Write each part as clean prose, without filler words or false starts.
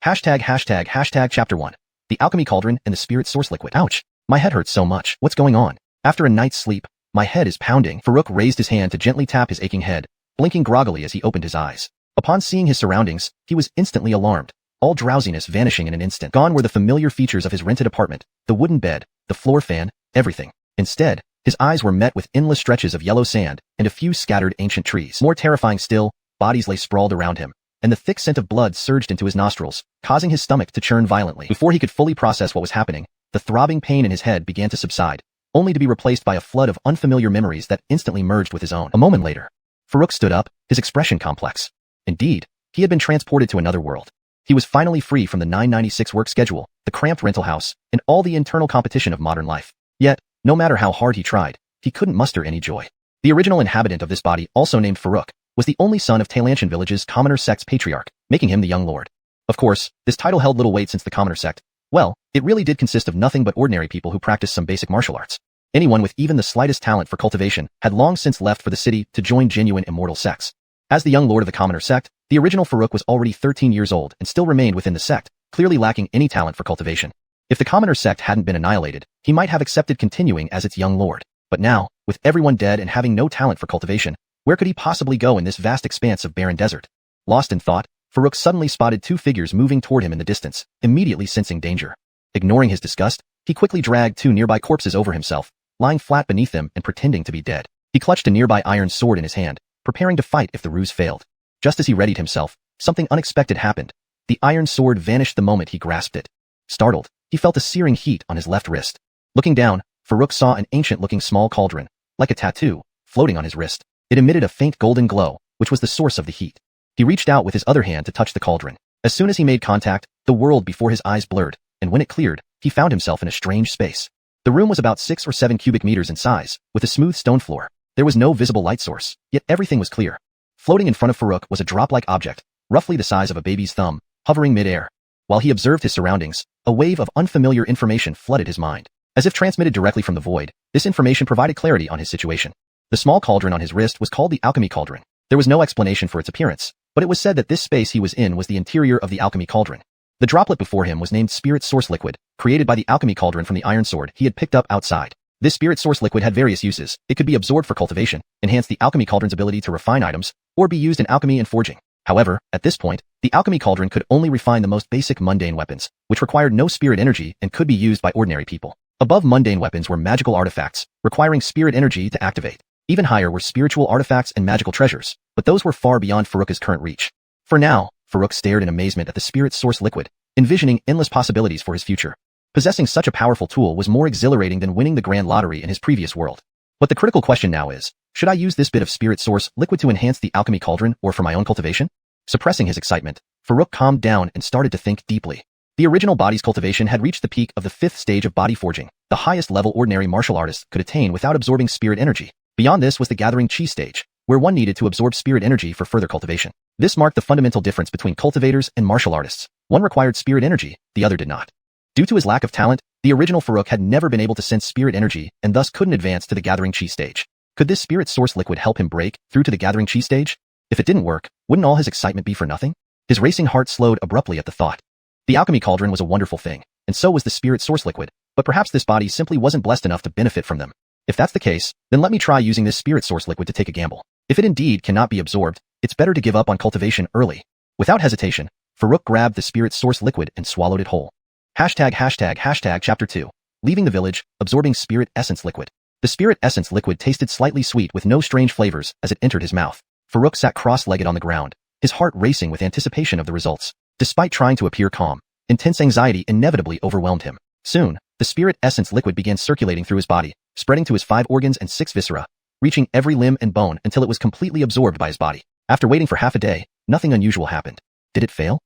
Hashtag Chapter 1. The Alchemy Cauldron and the Spirit Source Liquid. Ouch. My head hurts so much. What's going on? After a night's sleep, my head is pounding. Farouk raised his hand to gently tap his aching head, blinking groggily as he opened his eyes. Upon seeing his surroundings, he was instantly alarmed, all drowsiness vanishing in an instant. Gone were the familiar features of his rented apartment, the wooden bed, the floor fan, everything. Instead, his eyes were met with endless stretches of yellow sand and a few scattered ancient trees. More terrifying still, bodies lay sprawled around him, and the thick scent of blood surged into his nostrils, causing his stomach to churn violently. Before he could fully process what was happening, the throbbing pain in his head began to subside, only to be replaced by a flood of unfamiliar memories that instantly merged with his own. A moment later, Farouk stood up, his expression complex. Indeed, he had been transported to another world. He was finally free from the 996 work schedule, the cramped rental house, and all the internal competition of modern life. Yet, no matter how hard he tried, he couldn't muster any joy. The original inhabitant of this body, also named Farouk, was the only son of Tailantian village's Commoner Sect's Patriarch, making him the young lord. Of course, this title held little weight since the Commoner Sect, well, it really did consist of nothing but ordinary people who practiced some basic martial arts. Anyone with even the slightest talent for cultivation had long since left for the city to join genuine immortal sects. As the young lord of the Commoner Sect, the original Farouk was already 13 years old and still remained within the sect, clearly lacking any talent for cultivation. If the Commoner Sect hadn't been annihilated, he might have accepted continuing as its young lord. But now, with everyone dead and having no talent for cultivation, where could he possibly go in this vast expanse of barren desert? Lost in thought, Farouk suddenly spotted two figures moving toward him in the distance, immediately sensing danger. Ignoring his disgust, he quickly dragged two nearby corpses over himself, lying flat beneath them and pretending to be dead. He clutched a nearby iron sword in his hand, preparing to fight if the ruse failed. Just as he readied himself, something unexpected happened. The iron sword vanished the moment he grasped it. Startled, he felt a searing heat on his left wrist. Looking down, Farouk saw an ancient-looking small cauldron, like a tattoo, floating on his wrist. It emitted a faint golden glow, which was the source of the heat. He reached out with his other hand to touch the cauldron. As soon as he made contact, the world before his eyes blurred, and when it cleared, he found himself in a strange space. The room was about 6 or 7 cubic meters in size, with a smooth stone floor. There was no visible light source, yet everything was clear. Floating in front of Farouk was a drop-like object, roughly the size of a baby's thumb, hovering mid-air. While he observed his surroundings, a wave of unfamiliar information flooded his mind. As if transmitted directly from the void, this information provided clarity on his situation. The small cauldron on his wrist was called the Alchemy Cauldron. There was no explanation for its appearance, but it was said that this space he was in was the interior of the Alchemy Cauldron. The droplet before him was named Spirit Source Liquid, created by the Alchemy Cauldron from the iron sword he had picked up outside. This Spirit Source Liquid had various uses. It could be absorbed for cultivation, enhance the Alchemy Cauldron's ability to refine items, or be used in alchemy and forging. However, at this point, the Alchemy Cauldron could only refine the most basic mundane weapons, which required no spirit energy and could be used by ordinary people. Above mundane weapons were magical artifacts, requiring spirit energy to activate. Even higher were spiritual artifacts and magical treasures, but those were far beyond Farouk's current reach. For now, Farouk stared in amazement at the Spirit Source Liquid, envisioning endless possibilities for his future. Possessing such a powerful tool was more exhilarating than winning the grand lottery in his previous world. But the critical question now is, should I use this bit of Spirit Source Liquid to enhance the Alchemy Cauldron or for my own cultivation? Suppressing his excitement, Farouk calmed down and started to think deeply. The original body's cultivation had reached the peak of the 5th stage of body forging, the highest level ordinary martial artists could attain without absorbing spirit energy. Beyond this was the gathering chi stage, where one needed to absorb spirit energy for further cultivation. This marked the fundamental difference between cultivators and martial artists. One required spirit energy, the other did not. Due to his lack of talent, the original Farouk had never been able to sense spirit energy and thus couldn't advance to the gathering chi stage. Could this Spirit Source Liquid help him break through to the gathering chi stage? If it didn't work, wouldn't all his excitement be for nothing? His racing heart slowed abruptly at the thought. The Alchemy Cauldron was a wonderful thing, and so was the Spirit Source Liquid, but perhaps this body simply wasn't blessed enough to benefit from them. If that's the case, then let me try using this Spirit Source Liquid to take a gamble. If it indeed cannot be absorbed, it's better to give up on cultivation early. Without hesitation, Farouk grabbed the Spirit Source Liquid and swallowed it whole. Hashtag Chapter 2. Leaving the village, absorbing Spirit Essence Liquid. The Spirit Essence Liquid tasted slightly sweet with no strange flavors as it entered his mouth. Farouk sat cross-legged on the ground, his heart racing with anticipation of the results. Despite trying to appear calm, intense anxiety inevitably overwhelmed him. Soon, the Spirit Essence Liquid began circulating through his body, spreading to his 5 organs and 6 viscera, reaching every limb and bone until it was completely absorbed by his body. After waiting for half a day, nothing unusual happened. Did it fail?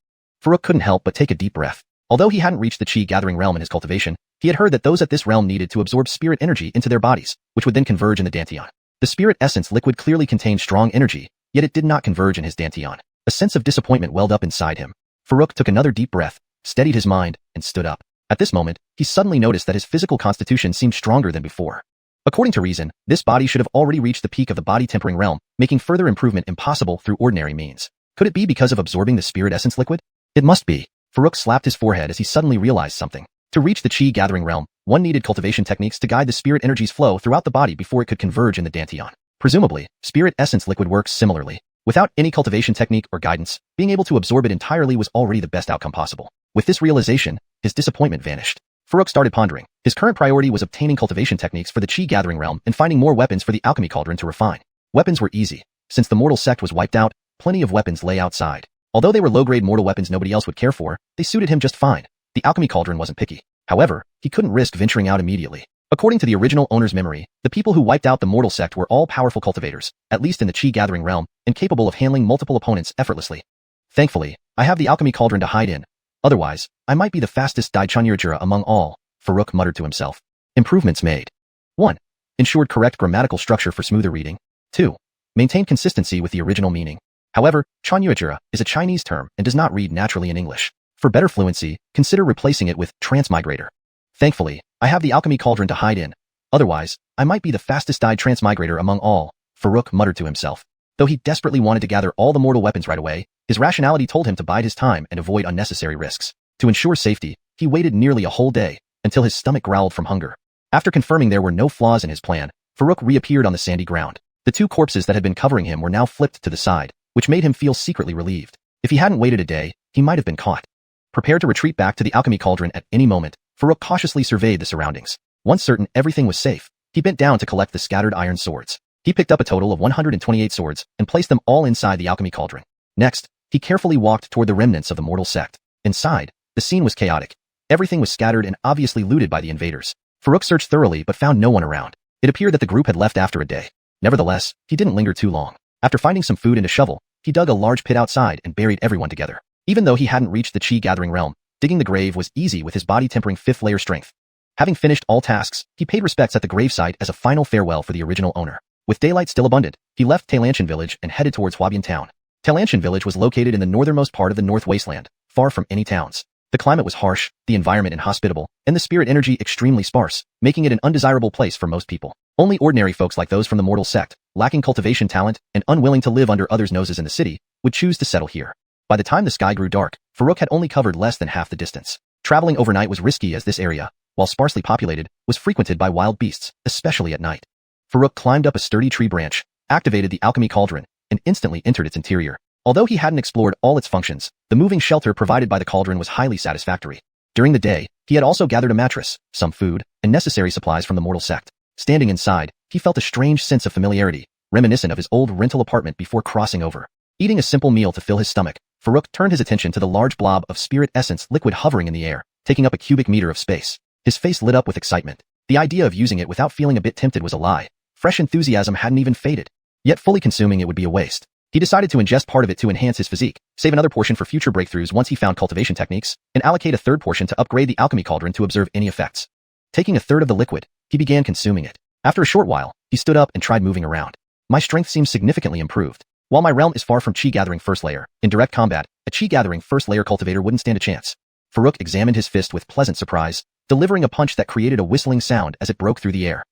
Farouk couldn't help but take a deep breath. Although he hadn't reached the chi-gathering realm in his cultivation, he had heard that those at this realm needed to absorb spirit energy into their bodies, which would then converge in the Dantian. The Spirit Essence Liquid clearly contained strong energy, yet it did not converge in his Dantian. A sense of disappointment welled up inside him. Farouk took another deep breath, steadied his mind, and stood up. At this moment, he suddenly noticed that his physical constitution seemed stronger than before. According to reason, this body should have already reached the peak of the body-tempering realm, making further improvement impossible through ordinary means. Could it be because of absorbing the Spirit Essence Liquid? It must be. Farouk slapped his forehead as he suddenly realized something. To reach the chi gathering realm, one needed cultivation techniques to guide the spirit energy's flow throughout the body before it could converge in the dantian. Presumably, spirit essence liquid works similarly. Without any cultivation technique or guidance, being able to absorb it entirely was already the best outcome possible. With this realization, his disappointment vanished. Farouk started pondering. His current priority was obtaining cultivation techniques for the chi gathering realm and finding more weapons for the alchemy cauldron to refine. Weapons were easy. Since the mortal sect was wiped out, plenty of weapons lay outside. Although they were low-grade mortal weapons nobody else would care for, they suited him just fine. The alchemy cauldron wasn't picky. However, he couldn't risk venturing out immediately. According to the original owner's memory, the people who wiped out the mortal sect were all powerful cultivators, at least in the chi gathering realm, and capable of handling multiple opponents effortlessly. Thankfully, I have the alchemy cauldron to hide in. Otherwise, I might be the fastest Xianxia among all, Farouk muttered to himself. Improvements made. 1. Ensured correct grammatical structure for smoother reading. 2. Maintained consistency with the original meaning. However, Xianxia is a Chinese term and does not read naturally in English. For better fluency, consider replacing it with Transmigrator. Thankfully, I have the alchemy cauldron to hide in. Otherwise, I might be the fastest Transmigrator among all, Farouk muttered to himself. Though he desperately wanted to gather all the mortal weapons right away, his rationality told him to bide his time and avoid unnecessary risks. To ensure safety, he waited nearly a whole day, until his stomach growled from hunger. After confirming there were no flaws in his plan, Farouk reappeared on the sandy ground. The two corpses that had been covering him were now flipped to the side, which made him feel secretly relieved. If he hadn't waited a day, he might have been caught. Prepared to retreat back to the alchemy cauldron at any moment, Farouk cautiously surveyed the surroundings. Once certain everything was safe, he bent down to collect the scattered iron swords. He picked up a total of 128 swords and placed them all inside the alchemy cauldron. Next, he carefully walked toward the remnants of the mortal sect. Inside, the scene was chaotic. Everything was scattered and obviously looted by the invaders. Farouk searched thoroughly but found no one around. It appeared that the group had left after a day. Nevertheless, he didn't linger too long. After finding some food and a shovel, he dug a large pit outside and buried everyone together. Even though he hadn't reached the chi gathering realm, digging the grave was easy with his body tempering 5th layer strength. Having finished all tasks, he paid respects at the gravesite as a final farewell for the original owner. With daylight still abundant, he left Tailantian village and headed towards Huabian town. Tailantian village was located in the northernmost part of the North Wasteland, far from any towns. The climate was harsh, the environment inhospitable, and the spirit energy extremely sparse, making it an undesirable place for most people. Only ordinary folks like those from the mortal sect, lacking cultivation talent and unwilling to live under others' noses in the city, would choose to settle here. By the time the sky grew dark, Farouk had only covered less than half the distance. Traveling overnight was risky as this area, while sparsely populated, was frequented by wild beasts, especially at night. Farouk climbed up a sturdy tree branch, activated the alchemy cauldron, and instantly entered its interior. Although he hadn't explored all its functions, the moving shelter provided by the cauldron was highly satisfactory. During the day, he had also gathered a mattress, some food, and necessary supplies from the mortal sect. Standing inside, he felt a strange sense of familiarity, reminiscent of his old rental apartment before crossing over. Eating a simple meal to fill his stomach, Farouk turned his attention to the large blob of spirit essence liquid hovering in the air, taking up a cubic meter of space. His face lit up with excitement. The idea of using it without feeling a bit tempted was a lie. Fresh enthusiasm hadn't even faded. Yet fully consuming it would be a waste. He decided to ingest part of it to enhance his physique, save another portion for future breakthroughs once he found cultivation techniques, and allocate a third portion to upgrade the alchemy cauldron to observe any effects. Taking a third of the liquid, he began consuming it. After a short while, he stood up and tried moving around. My strength seems significantly improved. While my realm is far from chi gathering first layer, in direct combat, a chi gathering first layer cultivator wouldn't stand a chance. Farouk examined his fist with pleasant surprise, delivering a punch that created a whistling sound as it broke through the air.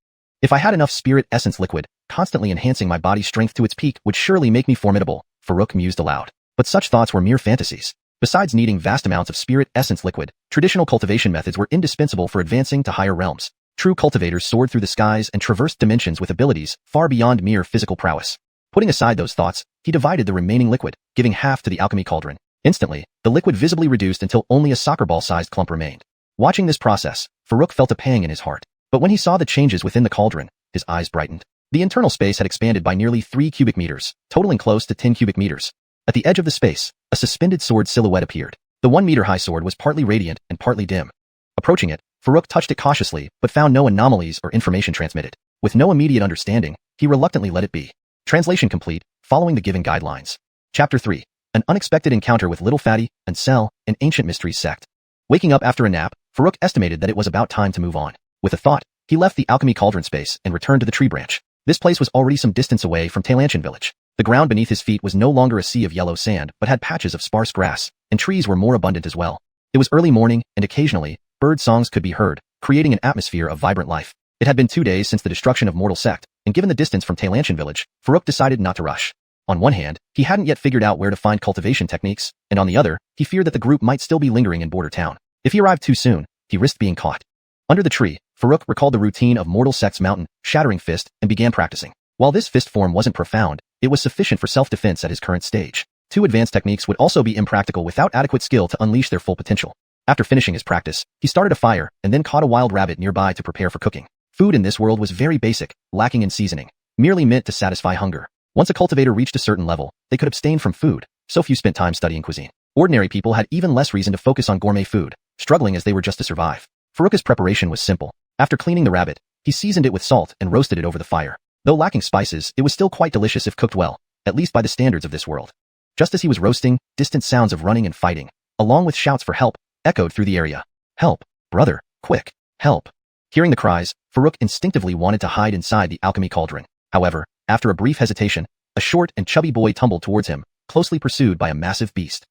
If I had enough spirit essence liquid, constantly enhancing my body's strength to its peak would surely make me formidable, Farouk mused aloud. But such thoughts were mere fantasies. Besides needing vast amounts of spirit essence liquid, traditional cultivation methods were indispensable for advancing to higher realms. True cultivators soared through the skies and traversed dimensions with abilities far beyond mere physical prowess. Putting aside those thoughts, he divided the remaining liquid, giving half to the alchemy cauldron. Instantly, the liquid visibly reduced until only a soccer ball-sized clump remained. Watching this process, Farouk felt a pang in his heart. But when he saw the changes within the cauldron, his eyes brightened. The internal space had expanded by nearly 3 cubic meters, totaling close to 10 cubic meters. At the edge of the space, a suspended sword silhouette appeared. The 1-meter-high sword was partly radiant and partly dim. Approaching it, Farouk touched it cautiously but found no anomalies or information transmitted. With no immediate understanding, he reluctantly let it be. Translation complete, following the given guidelines. Chapter 3. An unexpected encounter with Little Fatty, Ancestral, and Ancient Mysteries Sect. Waking up after a nap, Farouk estimated that it was about time to move on. With a thought, he left the alchemy cauldron space and returned to the tree branch. This place was already some distance away from Tailantian village. The ground beneath his feet was no longer a sea of yellow sand but had patches of sparse grass, and trees were more abundant as well. It was early morning, and occasionally, bird songs could be heard, creating an atmosphere of vibrant life. It had been 2 days since the destruction of mortal sect, and given the distance from Tailantian village, Farouk decided not to rush. On one hand, he hadn't yet figured out where to find cultivation techniques, and on the other, he feared that the group might still be lingering in border town. If he arrived too soon, he risked being caught. Under the tree, Farouk recalled the routine of Mortal Sect's mountain, shattering fist, and began practicing. While this fist form wasn't profound, it was sufficient for self-defense at his current stage. Two advanced techniques would also be impractical without adequate skill to unleash their full potential. After finishing his practice, he started a fire and then caught a wild rabbit nearby to prepare for cooking. Food in this world was very basic, lacking in seasoning, merely meant to satisfy hunger. Once a cultivator reached a certain level, they could abstain from food, so few spent time studying cuisine. Ordinary people had even less reason to focus on gourmet food, struggling as they were just to survive. Farouk's preparation was simple. After cleaning the rabbit, he seasoned it with salt and roasted it over the fire. Though lacking spices, it was still quite delicious if cooked well, at least by the standards of this world. Just as he was roasting, distant sounds of running and fighting, along with shouts for help, echoed through the area. Help, brother, quick, help. Hearing the cries, Farouk instinctively wanted to hide inside the alchemy cauldron. However, after a brief hesitation, a short and chubby boy tumbled towards him, closely pursued by a massive beast.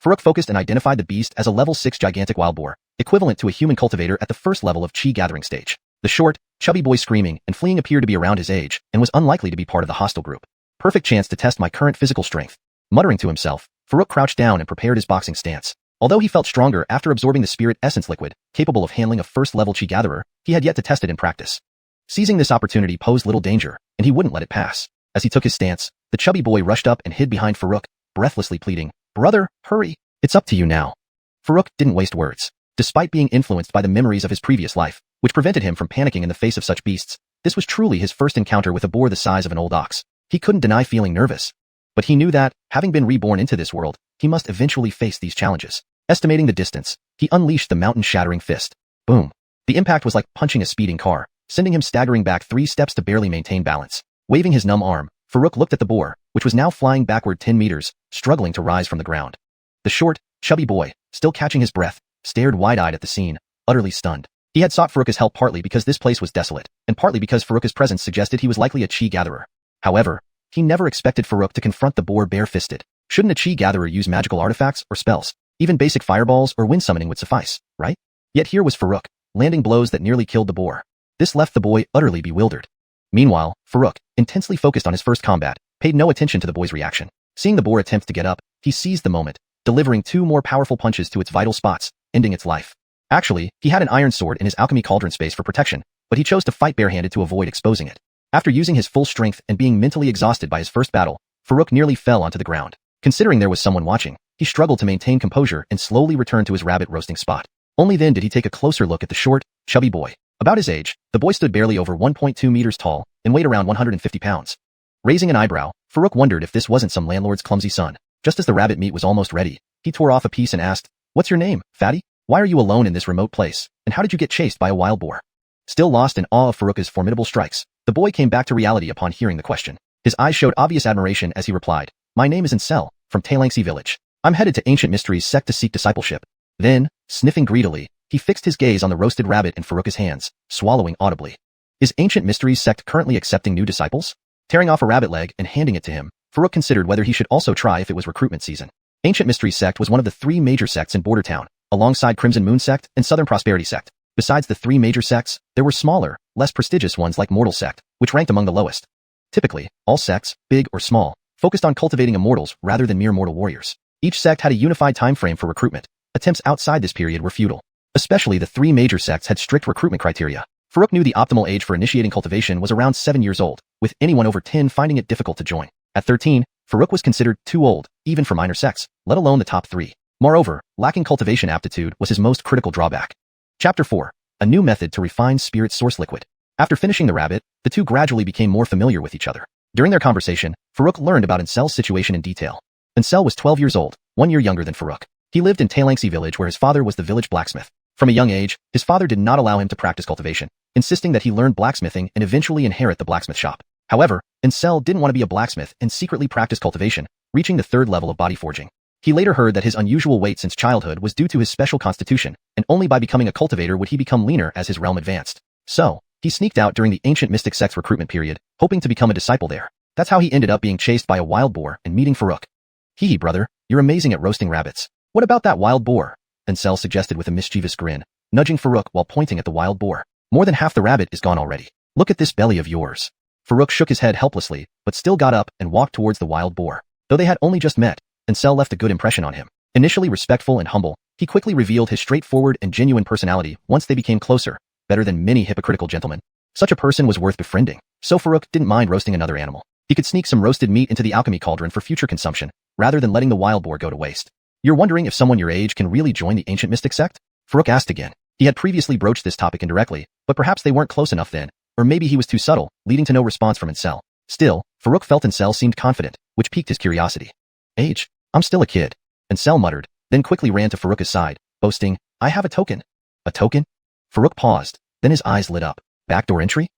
Farouk focused and identified the beast as a level 6 gigantic wild boar, equivalent to a human cultivator at the first level of chi gathering stage. The short, chubby boy screaming and fleeing appeared to be around his age and was unlikely to be part of the hostile group. Perfect chance to test my current physical strength. Muttering to himself, Farouk crouched down and prepared his boxing stance. Although he felt stronger after absorbing the spirit essence liquid, capable of handling a first-level chi gatherer, he had yet to test it in practice. Seizing this opportunity posed little danger, and he wouldn't let it pass. As he took his stance, the chubby boy rushed up and hid behind Farouk, breathlessly pleading, "Brother, hurry! It's up to you now." Farouk didn't waste words. Despite being influenced by the memories of his previous life, which prevented him from panicking in the face of such beasts, this was truly his first encounter with a boar the size of an old ox. He couldn't deny feeling nervous. But he knew that, having been reborn into this world, he must eventually face these challenges. Estimating the distance, he unleashed the mountain-shattering fist. Boom. The impact was like punching a speeding car, sending him staggering back 3 steps to barely maintain balance. Waving his numb arm, Farouk looked at the boar, which was now flying backward 10 meters, struggling to rise from the ground. The short, chubby boy, still catching his breath, stared wide-eyed at the scene, utterly stunned. He had sought Farouk's help partly because this place was desolate, and partly because Farouk's presence suggested he was likely a chi gatherer. However, he never expected Farouk to confront the boar bare-fisted. Shouldn't a chi gatherer use magical artifacts or spells? Even basic fireballs or wind summoning would suffice, right? Yet here was Farouk, landing blows that nearly killed the boar. This left the boy utterly bewildered. Meanwhile, Farouk, intensely focused on his first combat, paid no attention to the boy's reaction. Seeing the boar attempt to get up, he seized the moment, delivering 2 more powerful punches to its vital spots, ending its life. Actually, he had an iron sword in his alchemy cauldron space for protection, but he chose to fight barehanded to avoid exposing it. After using his full strength and being mentally exhausted by his first battle, Farouk nearly fell onto the ground. Considering there was someone watching, he struggled to maintain composure and slowly returned to his rabbit roasting spot. Only then did he take a closer look at the short, chubby boy. About his age, the boy stood barely over 1.2 meters tall and weighed around 150 pounds. Raising an eyebrow, Farouk wondered if this wasn't some landlord's clumsy son. Just as the rabbit meat was almost ready, he tore off a piece and asked, "What's your name, fatty? Why are you alone in this remote place, and how did you get chased by a wild boar?" Still lost in awe of Farouk's formidable strikes, the boy came back to reality upon hearing the question. His eyes showed obvious admiration as he replied, "My name is Ancestral, from Xianxia village. I'm headed to Ancient Mysteries Sect to seek discipleship." Then, sniffing greedily, he fixed his gaze on the roasted rabbit in Farouk's hands, swallowing audibly. Is Ancient Mysteries Sect currently accepting new disciples? Tearing off a rabbit leg and handing it to him, Farouk considered whether he should also try if it was recruitment season. Ancient Mysteries Sect was one of the 3 major sects in Border Town, alongside Crimson Moon Sect and Southern Prosperity Sect. Besides the 3 major sects, there were smaller, less prestigious ones like Mortal Sect, which ranked among the lowest. Typically, all sects, big or small, focused on cultivating immortals rather than mere mortal warriors. Each sect had a unified time frame for recruitment. Attempts outside this period were futile. Especially the 3 major sects had strict recruitment criteria. Farouk knew the optimal age for initiating cultivation was around 7 years old, with anyone over 10 finding it difficult to join. At 13, Farouk was considered too old, even for minor sects, let alone the top 3. Moreover, lacking cultivation aptitude was his most critical drawback. Chapter 4. A new method to refine spirit source liquid. After finishing the rabbit, the two gradually became more familiar with each other. During their conversation, Farouk learned about Ancel's situation in detail. Ancel was 12 years old, 1 year younger than Farouk. He lived in Xianxia village where his father was the village blacksmith. From a young age, his father did not allow him to practice cultivation, insisting that he learn blacksmithing and eventually inherit the blacksmith shop. However, Ancel didn't want to be a blacksmith and secretly practice cultivation, reaching the 3rd level of body forging. He later heard that his unusual weight since childhood was due to his special constitution, and only by becoming a cultivator would he become leaner as his realm advanced. So, he sneaked out during the Ancient Mystic Sect's recruitment period, hoping to become a disciple there. That's how he ended up being chased by a wild boar and meeting Farouk. "Hee brother, you're amazing at roasting rabbits. What about that wild boar?" Ancel suggested with a mischievous grin, nudging Farouk while pointing at the wild boar. "More than half the rabbit is gone already. Look at this belly of yours." Farouk shook his head helplessly, but still got up and walked towards the wild boar. Though they had only just met, Ancestral left a good impression on him. Initially respectful and humble, he quickly revealed his straightforward and genuine personality once they became closer, better than many hypocritical gentlemen. Such a person was worth befriending, so Farouk didn't mind roasting another animal. He could sneak some roasted meat into the alchemy cauldron for future consumption, rather than letting the wild boar go to waste. You're wondering if someone your age can really join the ancient mystic sect? Farouk asked again. He had previously broached this topic indirectly, but perhaps they weren't close enough then, or maybe he was too subtle, leading to no response from Ancestral. Still, Farouk felt Ancestral seemed confident, which piqued his curiosity. Age? I'm still a kid. Ancestral muttered, then quickly ran to Farouk's side, boasting, I have a token. A token? Farouk paused, then his eyes lit up. Backdoor entry?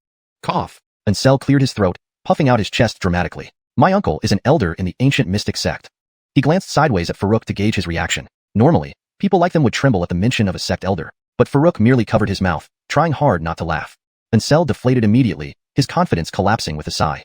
Cough. Ancestral cleared his throat, puffing out his chest dramatically. My uncle is an elder in the ancient mystic sect. He glanced sideways at Farouk to gauge his reaction. Normally, people like them would tremble at the mention of a sect elder, but Farouk merely covered his mouth, trying hard not to laugh. Ancestral deflated immediately, his confidence collapsing with a sigh.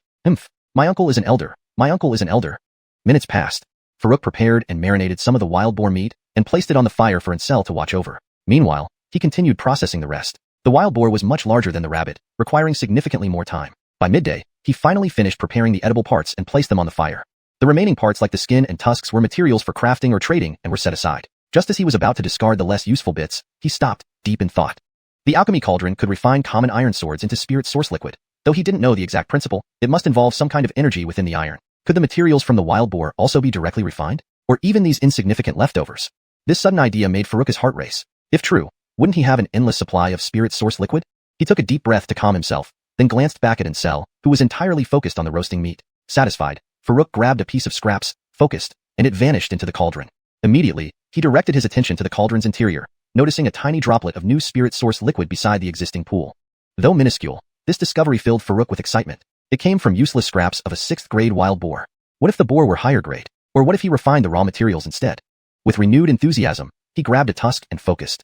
My uncle is an elder. My uncle is an elder. Minutes passed. Farouk prepared and marinated some of the wild boar meat and placed it on the fire for Ancestral to watch over. Meanwhile, he continued processing the rest. The wild boar was much larger than the rabbit, requiring significantly more time. By midday, he finally finished preparing the edible parts and placed them on the fire. The remaining parts like the skin and tusks were materials for crafting or trading and were set aside. Just as he was about to discard the less useful bits, he stopped, deep in thought. The alchemy cauldron could refine common iron swords into spirit source liquid. Though he didn't know the exact principle, it must involve some kind of energy within the iron. Could the materials from the wild boar also be directly refined? Or even these insignificant leftovers? This sudden idea made Farouk's heart race. If true, wouldn't he have an endless supply of spirit source liquid? He took a deep breath to calm himself, then glanced back at Ancestral, who was entirely focused on the roasting meat. Satisfied, Farouk grabbed a piece of scraps, focused, and it vanished into the cauldron. Immediately, he directed his attention to the cauldron's interior, noticing a tiny droplet of new spirit source liquid beside the existing pool. Though minuscule, this discovery filled Farouk with excitement. It came from useless scraps of a 6th grade wild boar. What if the boar were higher grade? Or what if he refined the raw materials instead? With renewed enthusiasm, he grabbed a tusk and focused.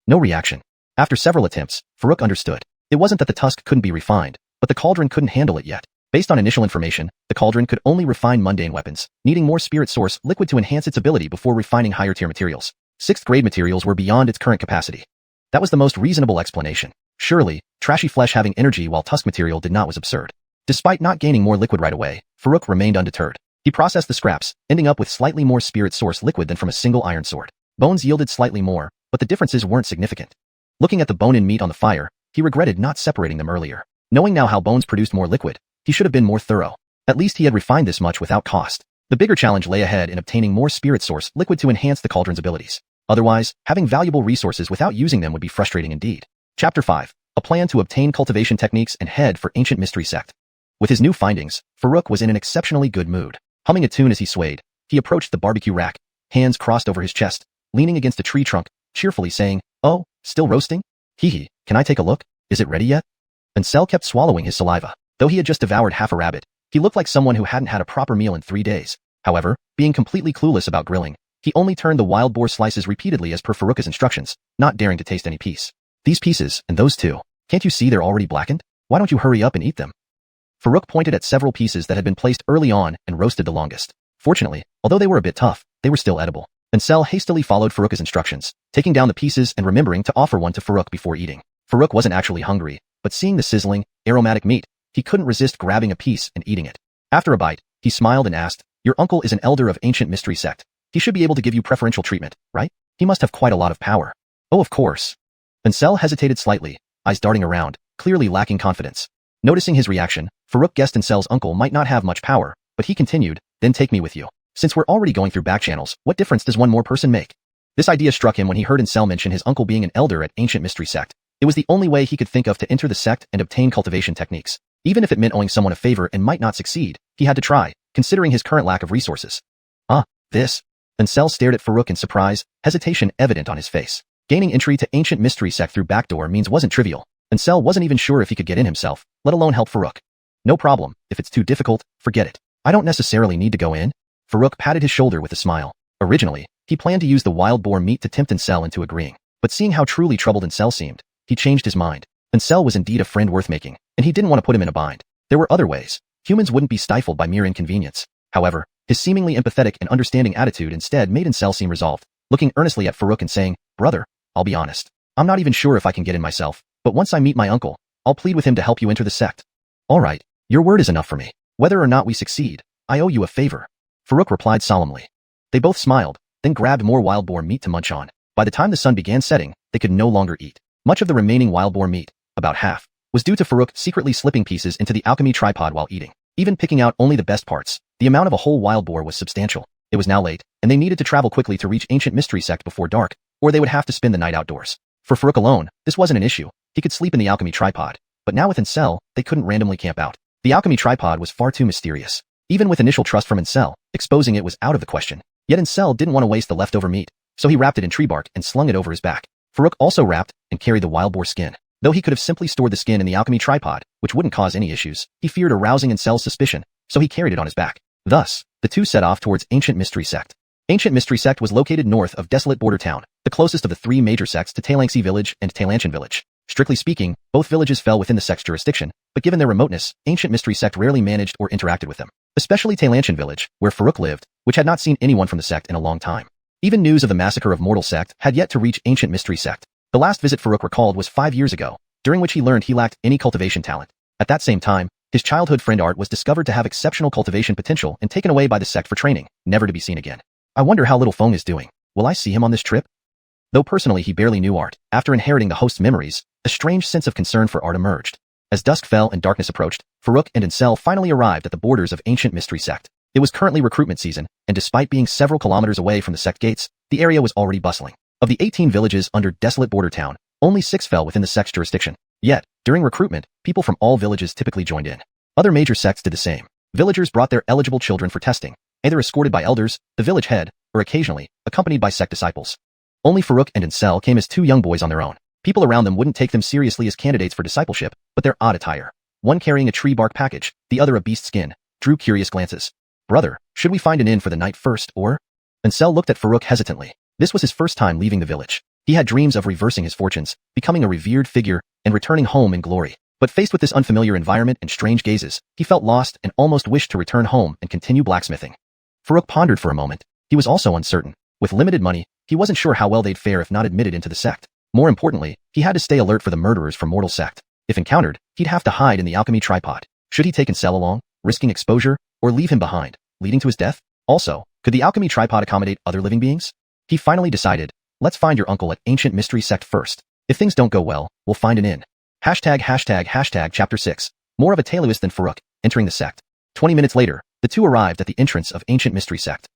No reaction. After several attempts, Farouk understood. It wasn't that the tusk couldn't be refined, but the cauldron couldn't handle it yet. Based on initial information, the cauldron could only refine mundane weapons, needing more spirit source liquid to enhance its ability before refining higher tier materials. 6th grade materials were beyond its current capacity. That was the most reasonable explanation. Surely, trashy flesh having energy while tusk material did not was absurd. Despite not gaining more liquid right away, Farouk remained undeterred. He processed the scraps, ending up with slightly more spirit source liquid than from a single iron sword. Bones yielded slightly more, but the differences weren't significant. Looking at the bone-in meat on the fire, he regretted not separating them earlier. Knowing now how bones produced more liquid, he should have been more thorough. At least he had refined this much without cost. The bigger challenge lay ahead in obtaining more spirit source liquid to enhance the cauldron's abilities. Otherwise, having valuable resources without using them would be frustrating indeed. Chapter 5. A plan to obtain cultivation techniques and head for ancient mystery sect. With his new findings, Farouk was in an exceptionally good mood. Humming a tune as he swayed, he approached the barbecue rack, hands crossed over his chest, leaning against a tree trunk, cheerfully saying, "Oh, still roasting? Hee, can I take a look? Is it ready yet?" Ancestral kept swallowing his saliva. Though he had just devoured half a rabbit, he looked like someone who hadn't had a proper meal in 3 days. However, being completely clueless about grilling, he only turned the wild boar slices repeatedly as per Farouk's instructions, not daring to taste any piece. These pieces, and those too. Can't you see they're already blackened? Why don't you hurry up and eat them? Farouk pointed at several pieces that had been placed early on and roasted the longest. Fortunately, although they were a bit tough, they were still edible. Ancestral hastily followed Farouk's instructions, taking down the pieces and remembering to offer one to Farouk before eating. Farouk wasn't actually hungry, but seeing the sizzling, aromatic meat, he couldn't resist grabbing a piece and eating it. After a bite, he smiled and asked, "Your uncle is an elder of ancient mystery sect. He should be able to give you preferential treatment, right? He must have quite a lot of power." "Oh, of course." Ancestral hesitated slightly, eyes darting around, clearly lacking confidence. Noticing his reaction, Farouk guessed Ancestral's uncle might not have much power, but he continued, "Then take me with you. Since we're already going through back channels, what difference does one more person make?" This idea struck him when he heard Ancestral mention his uncle being an elder at ancient mystery sect. It was the only way he could think of to enter the sect and obtain cultivation techniques. Even if it meant owing someone a favor and might not succeed, he had to try, considering his current lack of resources. This? Ancestral stared at Farouk in surprise, hesitation evident on his face. Gaining entry to ancient mystery sect through backdoor means wasn't trivial. Ancestral wasn't even sure if he could get in himself, let alone help Farouk. "No problem, if it's too difficult, forget it. I don't necessarily need to go in." Farouk patted his shoulder with a smile. Originally, he planned to use the wild boar meat to tempt Ancestral into agreeing, but seeing how truly troubled Ancestral seemed, he changed his mind. Ancestral was indeed a friend worth making, and he didn't want to put him in a bind. There were other ways. Humans wouldn't be stifled by mere inconvenience. However, his seemingly empathetic and understanding attitude instead made Ancestral seem resolved, looking earnestly at Farouk and saying, "Brother, I'll be honest. I'm not even sure if I can get in myself, but once I meet my uncle, I'll plead with him to help you enter the sect." "All right, your word is enough for me." Whether or not we succeed, I owe you a favor. Farouk replied solemnly. They both smiled, then grabbed more wild boar meat to munch on. By the time the sun began setting, they could no longer eat. Much of the remaining wild boar meat, about half, was due to Farouk secretly slipping pieces into the alchemy tripod while eating, even picking out only the best parts. The amount of a whole wild boar was substantial. It was now late, and they needed to travel quickly to reach Ancient Mystery Sect before dark, or they would have to spend the night outdoors. For Farouk alone, this wasn't an issue. He could sleep in the alchemy tripod, but now with Incel, they couldn't randomly camp out. The alchemy tripod was far too mysterious. Even with initial trust from Incel, exposing it was out of the question. Yet Incel didn't want to waste the leftover meat, so he wrapped it in tree bark and slung it over his back. Farouk also wrapped and carried the wild boar skin. Though he could have simply stored the skin in the alchemy tripod, which wouldn't cause any issues, he feared arousing Incel's suspicion, so he carried it on his back. Thus, the two set off towards Ancient Mystery Sect. Ancient Mystery Sect was located north of Desolate Border Town, the closest of the three major sects to Xianxia Village and Tailanchan Village. Strictly speaking, both villages fell within the sect's jurisdiction, but given their remoteness, Ancient Mystery Sect rarely managed or interacted with them. Especially Tailanchan Village, where Farouk lived, which had not seen anyone from the sect in a long time. Even news of the massacre of Mortal Sect had yet to reach Ancient Mystery Sect. The last visit Farouk recalled was 5 years ago, during which he learned he lacked any cultivation talent. At that same time, his childhood friend Art was discovered to have exceptional cultivation potential and taken away by the sect for training, never to be seen again. I wonder how little Feng is doing. Will I see him on this trip? Though personally he barely knew Art, after inheriting the host's memories, a strange sense of concern for Art emerged. As dusk fell and darkness approached, Farouk and Incel finally arrived at the borders of Ancient Mystery Sect. It was currently recruitment season, and despite being several kilometers away from the sect gates, the area was already bustling. Of the 18 villages under Desolate Border Town, only 6 fell within the sect's jurisdiction. Yet, during recruitment, people from all villages typically joined in. Other major sects did the same. Villagers brought their eligible children for testing, either escorted by elders, the village head, or occasionally, accompanied by sect disciples. Only Farouk and Incel came as 2 young boys on their own. People around them wouldn't take them seriously as candidates for discipleship, but their odd attire, one carrying a tree bark package, the other a beast skin, drew curious glances. Brother, should we find an inn for the night first, or? Incel looked at Farouk hesitantly. This was his first time leaving the village. He had dreams of reversing his fortunes, becoming a revered figure, and returning home in glory. But faced with this unfamiliar environment and strange gazes, he felt lost and almost wished to return home and continue blacksmithing. Farouk pondered for a moment. He was also uncertain. With limited money, he wasn't sure how well they'd fare if not admitted into the sect. More importantly, he had to stay alert for the murderers from Mortal Sect. If encountered, he'd have to hide in the alchemy tripod. Should he take Incel along, risking exposure, or leave him behind, leading to his death? Also, could the alchemy tripod accommodate other living beings? He finally decided, let's find your uncle at Ancient Mystery Sect first. If things don't go well, we'll find an inn. ####Chapter 6. More of a Taluist than Farouk, entering the sect. 20 minutes later, the two arrived at the entrance of Ancient Mystery Sect.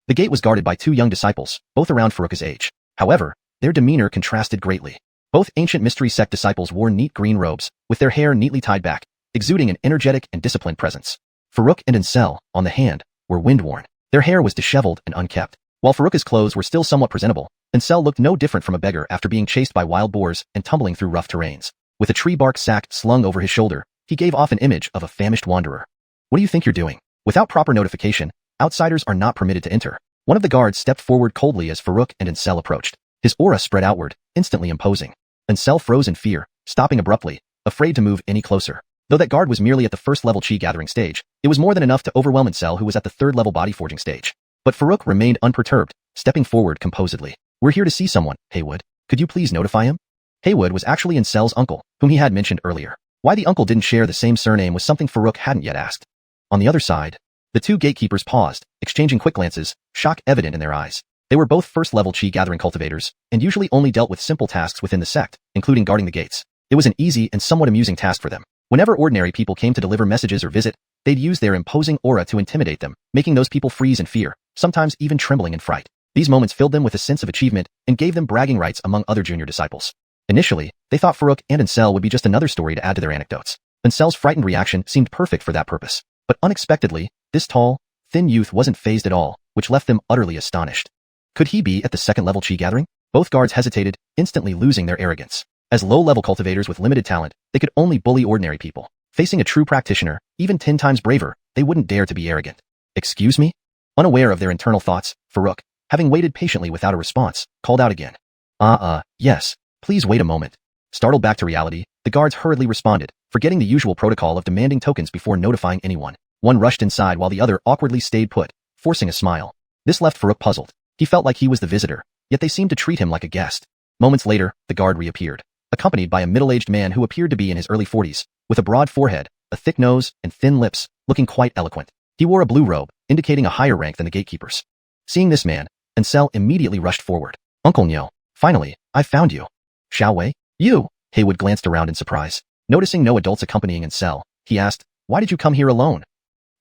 The gate was guarded by 2 young disciples, both around Farouk's age. However, their demeanor contrasted greatly. Both Ancient Mystery Sect disciples wore neat green robes, with their hair neatly tied back, exuding an energetic and disciplined presence. Farouk and Incel, on the hand, were wind-worn. Their hair was disheveled and unkempt. While Farouk's clothes were still somewhat presentable, Incel looked no different from a beggar after being chased by wild boars and tumbling through rough terrains. With a tree bark sack slung over his shoulder, he gave off an image of a famished wanderer. What do you think you're doing? Without proper notification, outsiders are not permitted to enter. One of the guards stepped forward coldly as Farouk and Incel approached. His aura spread outward, instantly imposing. Incel froze in fear, stopping abruptly, afraid to move any closer. Though that guard was merely at the first-level chi gathering stage, it was more than enough to overwhelm Incel, who was at the third-level body forging stage. But Farouk remained unperturbed, stepping forward composedly. We're here to see someone, Haywood. Could you please notify him? Haywood was actually Incel's uncle, whom he had mentioned earlier. Why the uncle didn't share the same surname was something Farouk hadn't yet asked. On the other side, the 2 gatekeepers paused, exchanging quick glances, shock evident in their eyes. They were both first-level chi gathering cultivators, and usually only dealt with simple tasks within the sect, including guarding the gates. It was an easy and somewhat amusing task for them. Whenever ordinary people came to deliver messages or visit, they'd use their imposing aura to intimidate them, making those people freeze in fear, sometimes even trembling in fright. These moments filled them with a sense of achievement and gave them bragging rights among other junior disciples. Initially, they thought Farouk and Incel would be just another story to add to their anecdotes. Incel's frightened reaction seemed perfect for that purpose. But unexpectedly, this tall, thin youth wasn't fazed at all, which left them utterly astonished. Could he be at the second-level chi gathering? Both guards hesitated, instantly losing their arrogance. As low-level cultivators with limited talent, they could only bully ordinary people. Facing a true practitioner, even 10 times braver, they wouldn't dare to be arrogant. Excuse me? Unaware of their internal thoughts, Farouk, having waited patiently without a response, called out again. Yes. Please wait a moment. Startled back to reality, the guards hurriedly responded, forgetting the usual protocol of demanding tokens before notifying anyone. One rushed inside while the other awkwardly stayed put, forcing a smile. This left Farouk puzzled. He felt like he was the visitor, yet they seemed to treat him like a guest. Moments later, the guard reappeared, accompanied by a middle-aged man who appeared to be in his early 40s, with a broad forehead, a thick nose, and thin lips, looking quite eloquent. He wore a blue robe, indicating a higher rank than the gatekeepers. Seeing this man, Ansel immediately rushed forward. Uncle Nyo, finally, I found you. Xiao Wei? You? Haywood glanced around in surprise. Noticing no adults accompanying Ansel, he asked, why did you come here alone?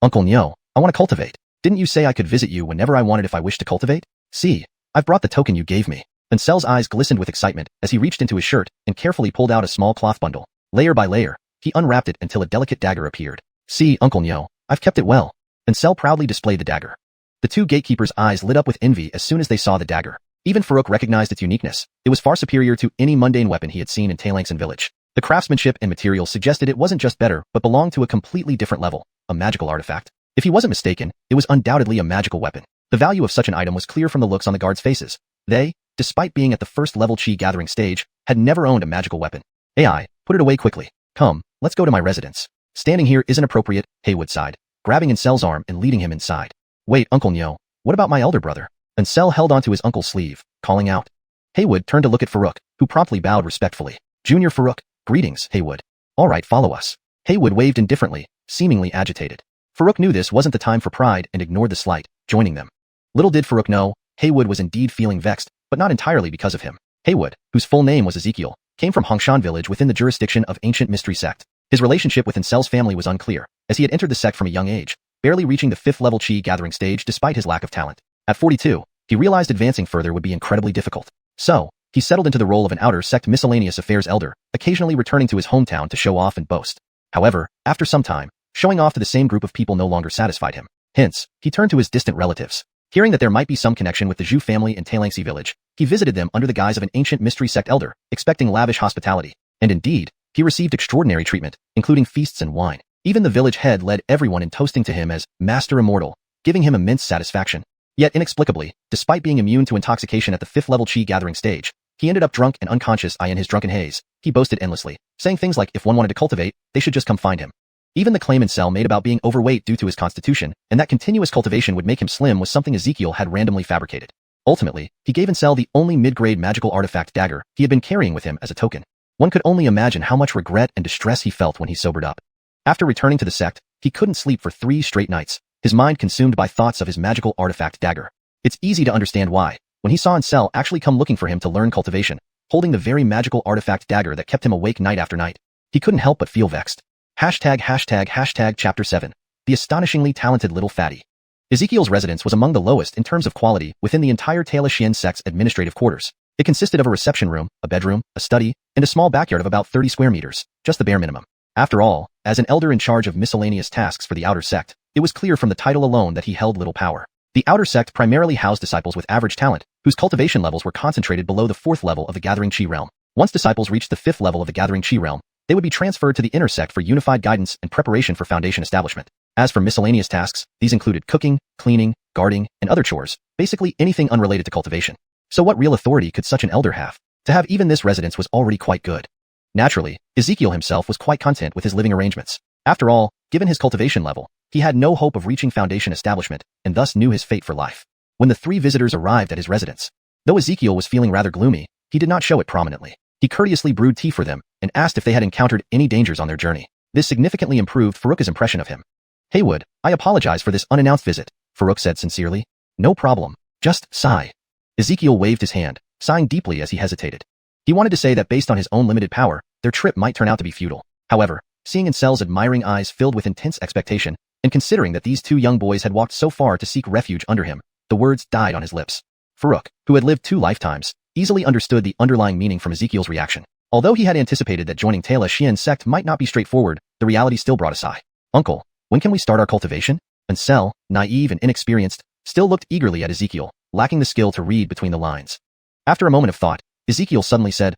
Uncle Nyo, I want to cultivate. Didn't you say I could visit you whenever I wanted if I wished to cultivate? See, I've brought the token you gave me. Ansel's eyes glistened with excitement as he reached into his shirt and carefully pulled out a small cloth bundle. Layer by layer, he unwrapped it until a delicate dagger appeared. See, Uncle Nyo, I've kept it well. Ansel proudly displayed the dagger. The two gatekeepers' eyes lit up with envy as soon as they saw the dagger. Even Farouk recognized its uniqueness. It was far superior to any mundane weapon he had seen in Tailangsan village. The craftsmanship and materials suggested it wasn't just better, but belonged to a completely different level, a magical artifact. If he wasn't mistaken, it was undoubtedly a magical weapon. The value of such an item was clear from the looks on the guards' faces. They, despite being at the first level chi gathering stage, had never owned a magical weapon. AI, put it away quickly. Come, let's go to my residence. Standing here isn't appropriate, Haywood sighed, grabbing Ansel's arm and leading him inside. Wait, Uncle Nyo, what about my elder brother? Ansel held onto his uncle's sleeve, calling out. Haywood turned to look at Farouk, who promptly bowed respectfully. Junior Farouk, greetings, Haywood. All right, follow us. Haywood waved indifferently, seemingly agitated. Farouk knew this wasn't the time for pride and ignored the slight, joining them. Little did Farouk know, Haywood was indeed feeling vexed, but not entirely because of him. Haywood, whose full name was Ezekiel, came from Hongshan village within the jurisdiction of ancient mystery sect. His relationship with Ansel's family was unclear, as he had entered the sect from a young age, barely reaching the 5th level chi gathering stage despite his lack of talent. At 42, he realized advancing further would be incredibly difficult. So, he settled into the role of an outer sect miscellaneous affairs elder, occasionally returning to his hometown to show off and boast. However, after some time, showing off to the same group of people no longer satisfied him. Hence, he turned to his distant relatives. Hearing that there might be some connection with the Zhu family in Tailangsi village, he visited them under the guise of an ancient mystery sect elder, expecting lavish hospitality. And indeed, he received extraordinary treatment, including feasts and wine. Even the village head led everyone in toasting to him as Master Immortal, giving him immense satisfaction. Yet inexplicably, despite being immune to intoxication at the 5th level chi gathering stage, he ended up drunk and unconscious. In his drunken haze, he boasted endlessly, saying things like if one wanted to cultivate, they should just come find him. Even the claim Ansel made about being overweight due to his constitution, and that continuous cultivation would make him slim was something Ezekiel had randomly fabricated. Ultimately, he gave Ansel the only mid-grade magical artifact dagger he had been carrying with him as a token. One could only imagine how much regret and distress he felt when he sobered up. After returning to the sect, he couldn't sleep for 3 straight nights, his mind consumed by thoughts of his magical artifact dagger. It's easy to understand why, when he saw Ansel actually come looking for him to learn cultivation, holding the very magical artifact dagger that kept him awake night after night, he couldn't help but feel vexed. Chapter 7. The astonishingly talented little fatty. Ezekiel's residence was among the lowest in terms of quality within the entire Tailangsan sect's administrative quarters. It consisted of a reception room, a bedroom, a study, and a small backyard of about 30 square meters, just the bare minimum. After all, as an elder in charge of miscellaneous tasks for the outer sect, it was clear from the title alone that he held little power. The outer sect primarily housed disciples with average talent, whose cultivation levels were concentrated below the 4th level of the Gathering Chi realm. Once disciples reached the 5th level of the Gathering Chi realm, they would be transferred to the inner sect for unified guidance and preparation for foundation establishment. As for miscellaneous tasks, these included cooking, cleaning, guarding, and other chores, basically anything unrelated to cultivation. So what real authority could such an elder have? To have even this residence was already quite good. Naturally, Ezekiel himself was quite content with his living arrangements. After all, given his cultivation level, he had no hope of reaching foundation establishment, and thus knew his fate for life. When the 3 visitors arrived at his residence, though Ezekiel was feeling rather gloomy, he did not show it prominently. He courteously brewed tea for them, and asked if they had encountered any dangers on their journey. This significantly improved Farouk's impression of him. Haywood, I apologize for this unannounced visit, Farouk said sincerely. No problem. Just sigh. Ezekiel waved his hand, sighing deeply as he hesitated. He wanted to say that based on his own limited power, their trip might turn out to be futile. However, seeing Ansel's admiring eyes filled with intense expectation, and considering that these 2 young boys had walked so far to seek refuge under him, the words died on his lips. Farouk, who had lived 2 lifetimes, easily understood the underlying meaning from Ezekiel's reaction. Although he had anticipated that joining Tailangsan sect might not be straightforward, the reality still brought a sigh. Uncle, when can we start our cultivation? Ansel, naive and inexperienced, still looked eagerly at Ezekiel, lacking the skill to read between the lines. After a moment of thought, Ezekiel suddenly said,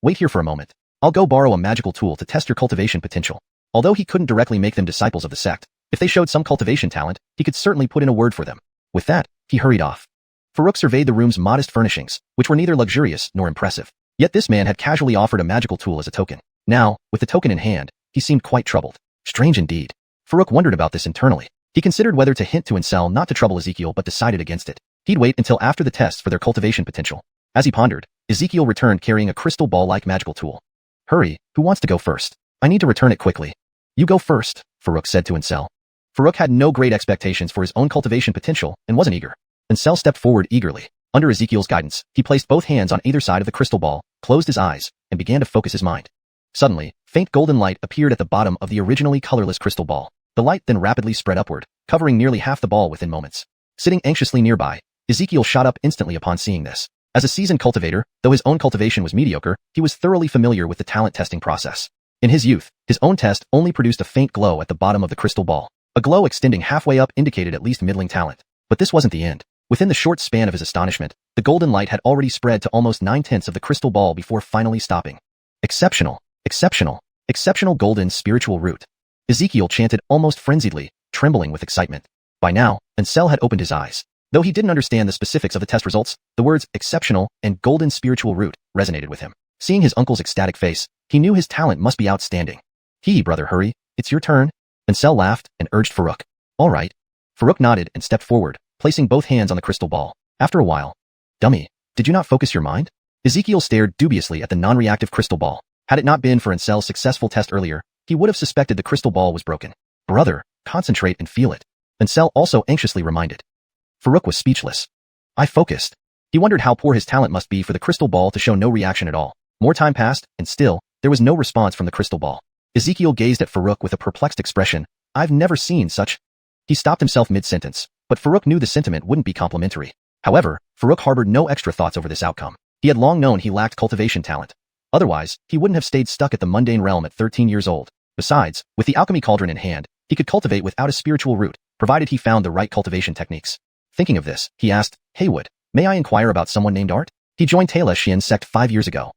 wait here for a moment. I'll go borrow a magical tool to test your cultivation potential. Although he couldn't directly make them disciples of the sect, if they showed some cultivation talent, he could certainly put in a word for them. With that, he hurried off. Farouk surveyed the room's modest furnishings, which were neither luxurious nor impressive. Yet this man had casually offered a magical tool as a token. Now, with the token in hand, he seemed quite troubled. Strange indeed. Farouk wondered about this internally. He considered whether to hint to Ansel not to trouble Ezekiel but decided against it. He'd wait until after the tests for their cultivation potential. As he pondered, Ezekiel returned carrying a crystal ball-like magical tool. Hurry, who wants to go first? I need to return it quickly. You go first, Farouk said to Ansel. Farouk had no great expectations for his own cultivation potential and wasn't eager. Ansel stepped forward eagerly. Under Ezekiel's guidance, he placed both hands on either side of the crystal ball, closed his eyes, and began to focus his mind. Suddenly, faint golden light appeared at the bottom of the originally colorless crystal ball. The light then rapidly spread upward, covering nearly half the ball within moments. Sitting anxiously nearby, Ezekiel shot up instantly upon seeing this. As a seasoned cultivator, though his own cultivation was mediocre, he was thoroughly familiar with the talent testing process. In his youth, his own test only produced a faint glow at the bottom of the crystal ball. A glow extending halfway up indicated at least middling talent. But this wasn't the end. Within the short span of his astonishment, the golden light had already spread to almost 9/10 of the crystal ball before finally stopping. Exceptional, exceptional, exceptional golden spiritual root. Ezekiel chanted almost frenziedly, trembling with excitement. By now, Ansel had opened his eyes. Though he didn't understand the specifics of the test results, the words exceptional and golden spiritual root resonated with him. Seeing his uncle's ecstatic face, he knew his talent must be outstanding. Brother, hurry, it's your turn. Ansel laughed and urged Farouk. All right. Farouk nodded and stepped forward, placing both hands on the crystal ball. After a while, dummy, did you not focus your mind? Ezekiel stared dubiously at the non-reactive crystal ball. Had it not been for Ansel's successful test earlier, he would have suspected the crystal ball was broken. Brother, concentrate and feel it. Ansel also anxiously reminded. Farouk was speechless. I focused. He wondered how poor his talent must be for the crystal ball to show no reaction at all. More time passed, and still, there was no response from the crystal ball. Ezekiel gazed at Farouk with a perplexed expression. I've never seen such. He stopped himself mid-sentence, but Farouk knew the sentiment wouldn't be complimentary. However, Farouk harbored no extra thoughts over this outcome. He had long known he lacked cultivation talent. Otherwise, he wouldn't have stayed stuck at the mundane realm at 13 years old. Besides, with the Alchemy Cauldron in hand, he could cultivate without a spiritual root, provided he found the right cultivation techniques. Thinking of this, he asked, Haywood, may I inquire about someone named Art? He joined Taylor Xian's sect 5 years ago.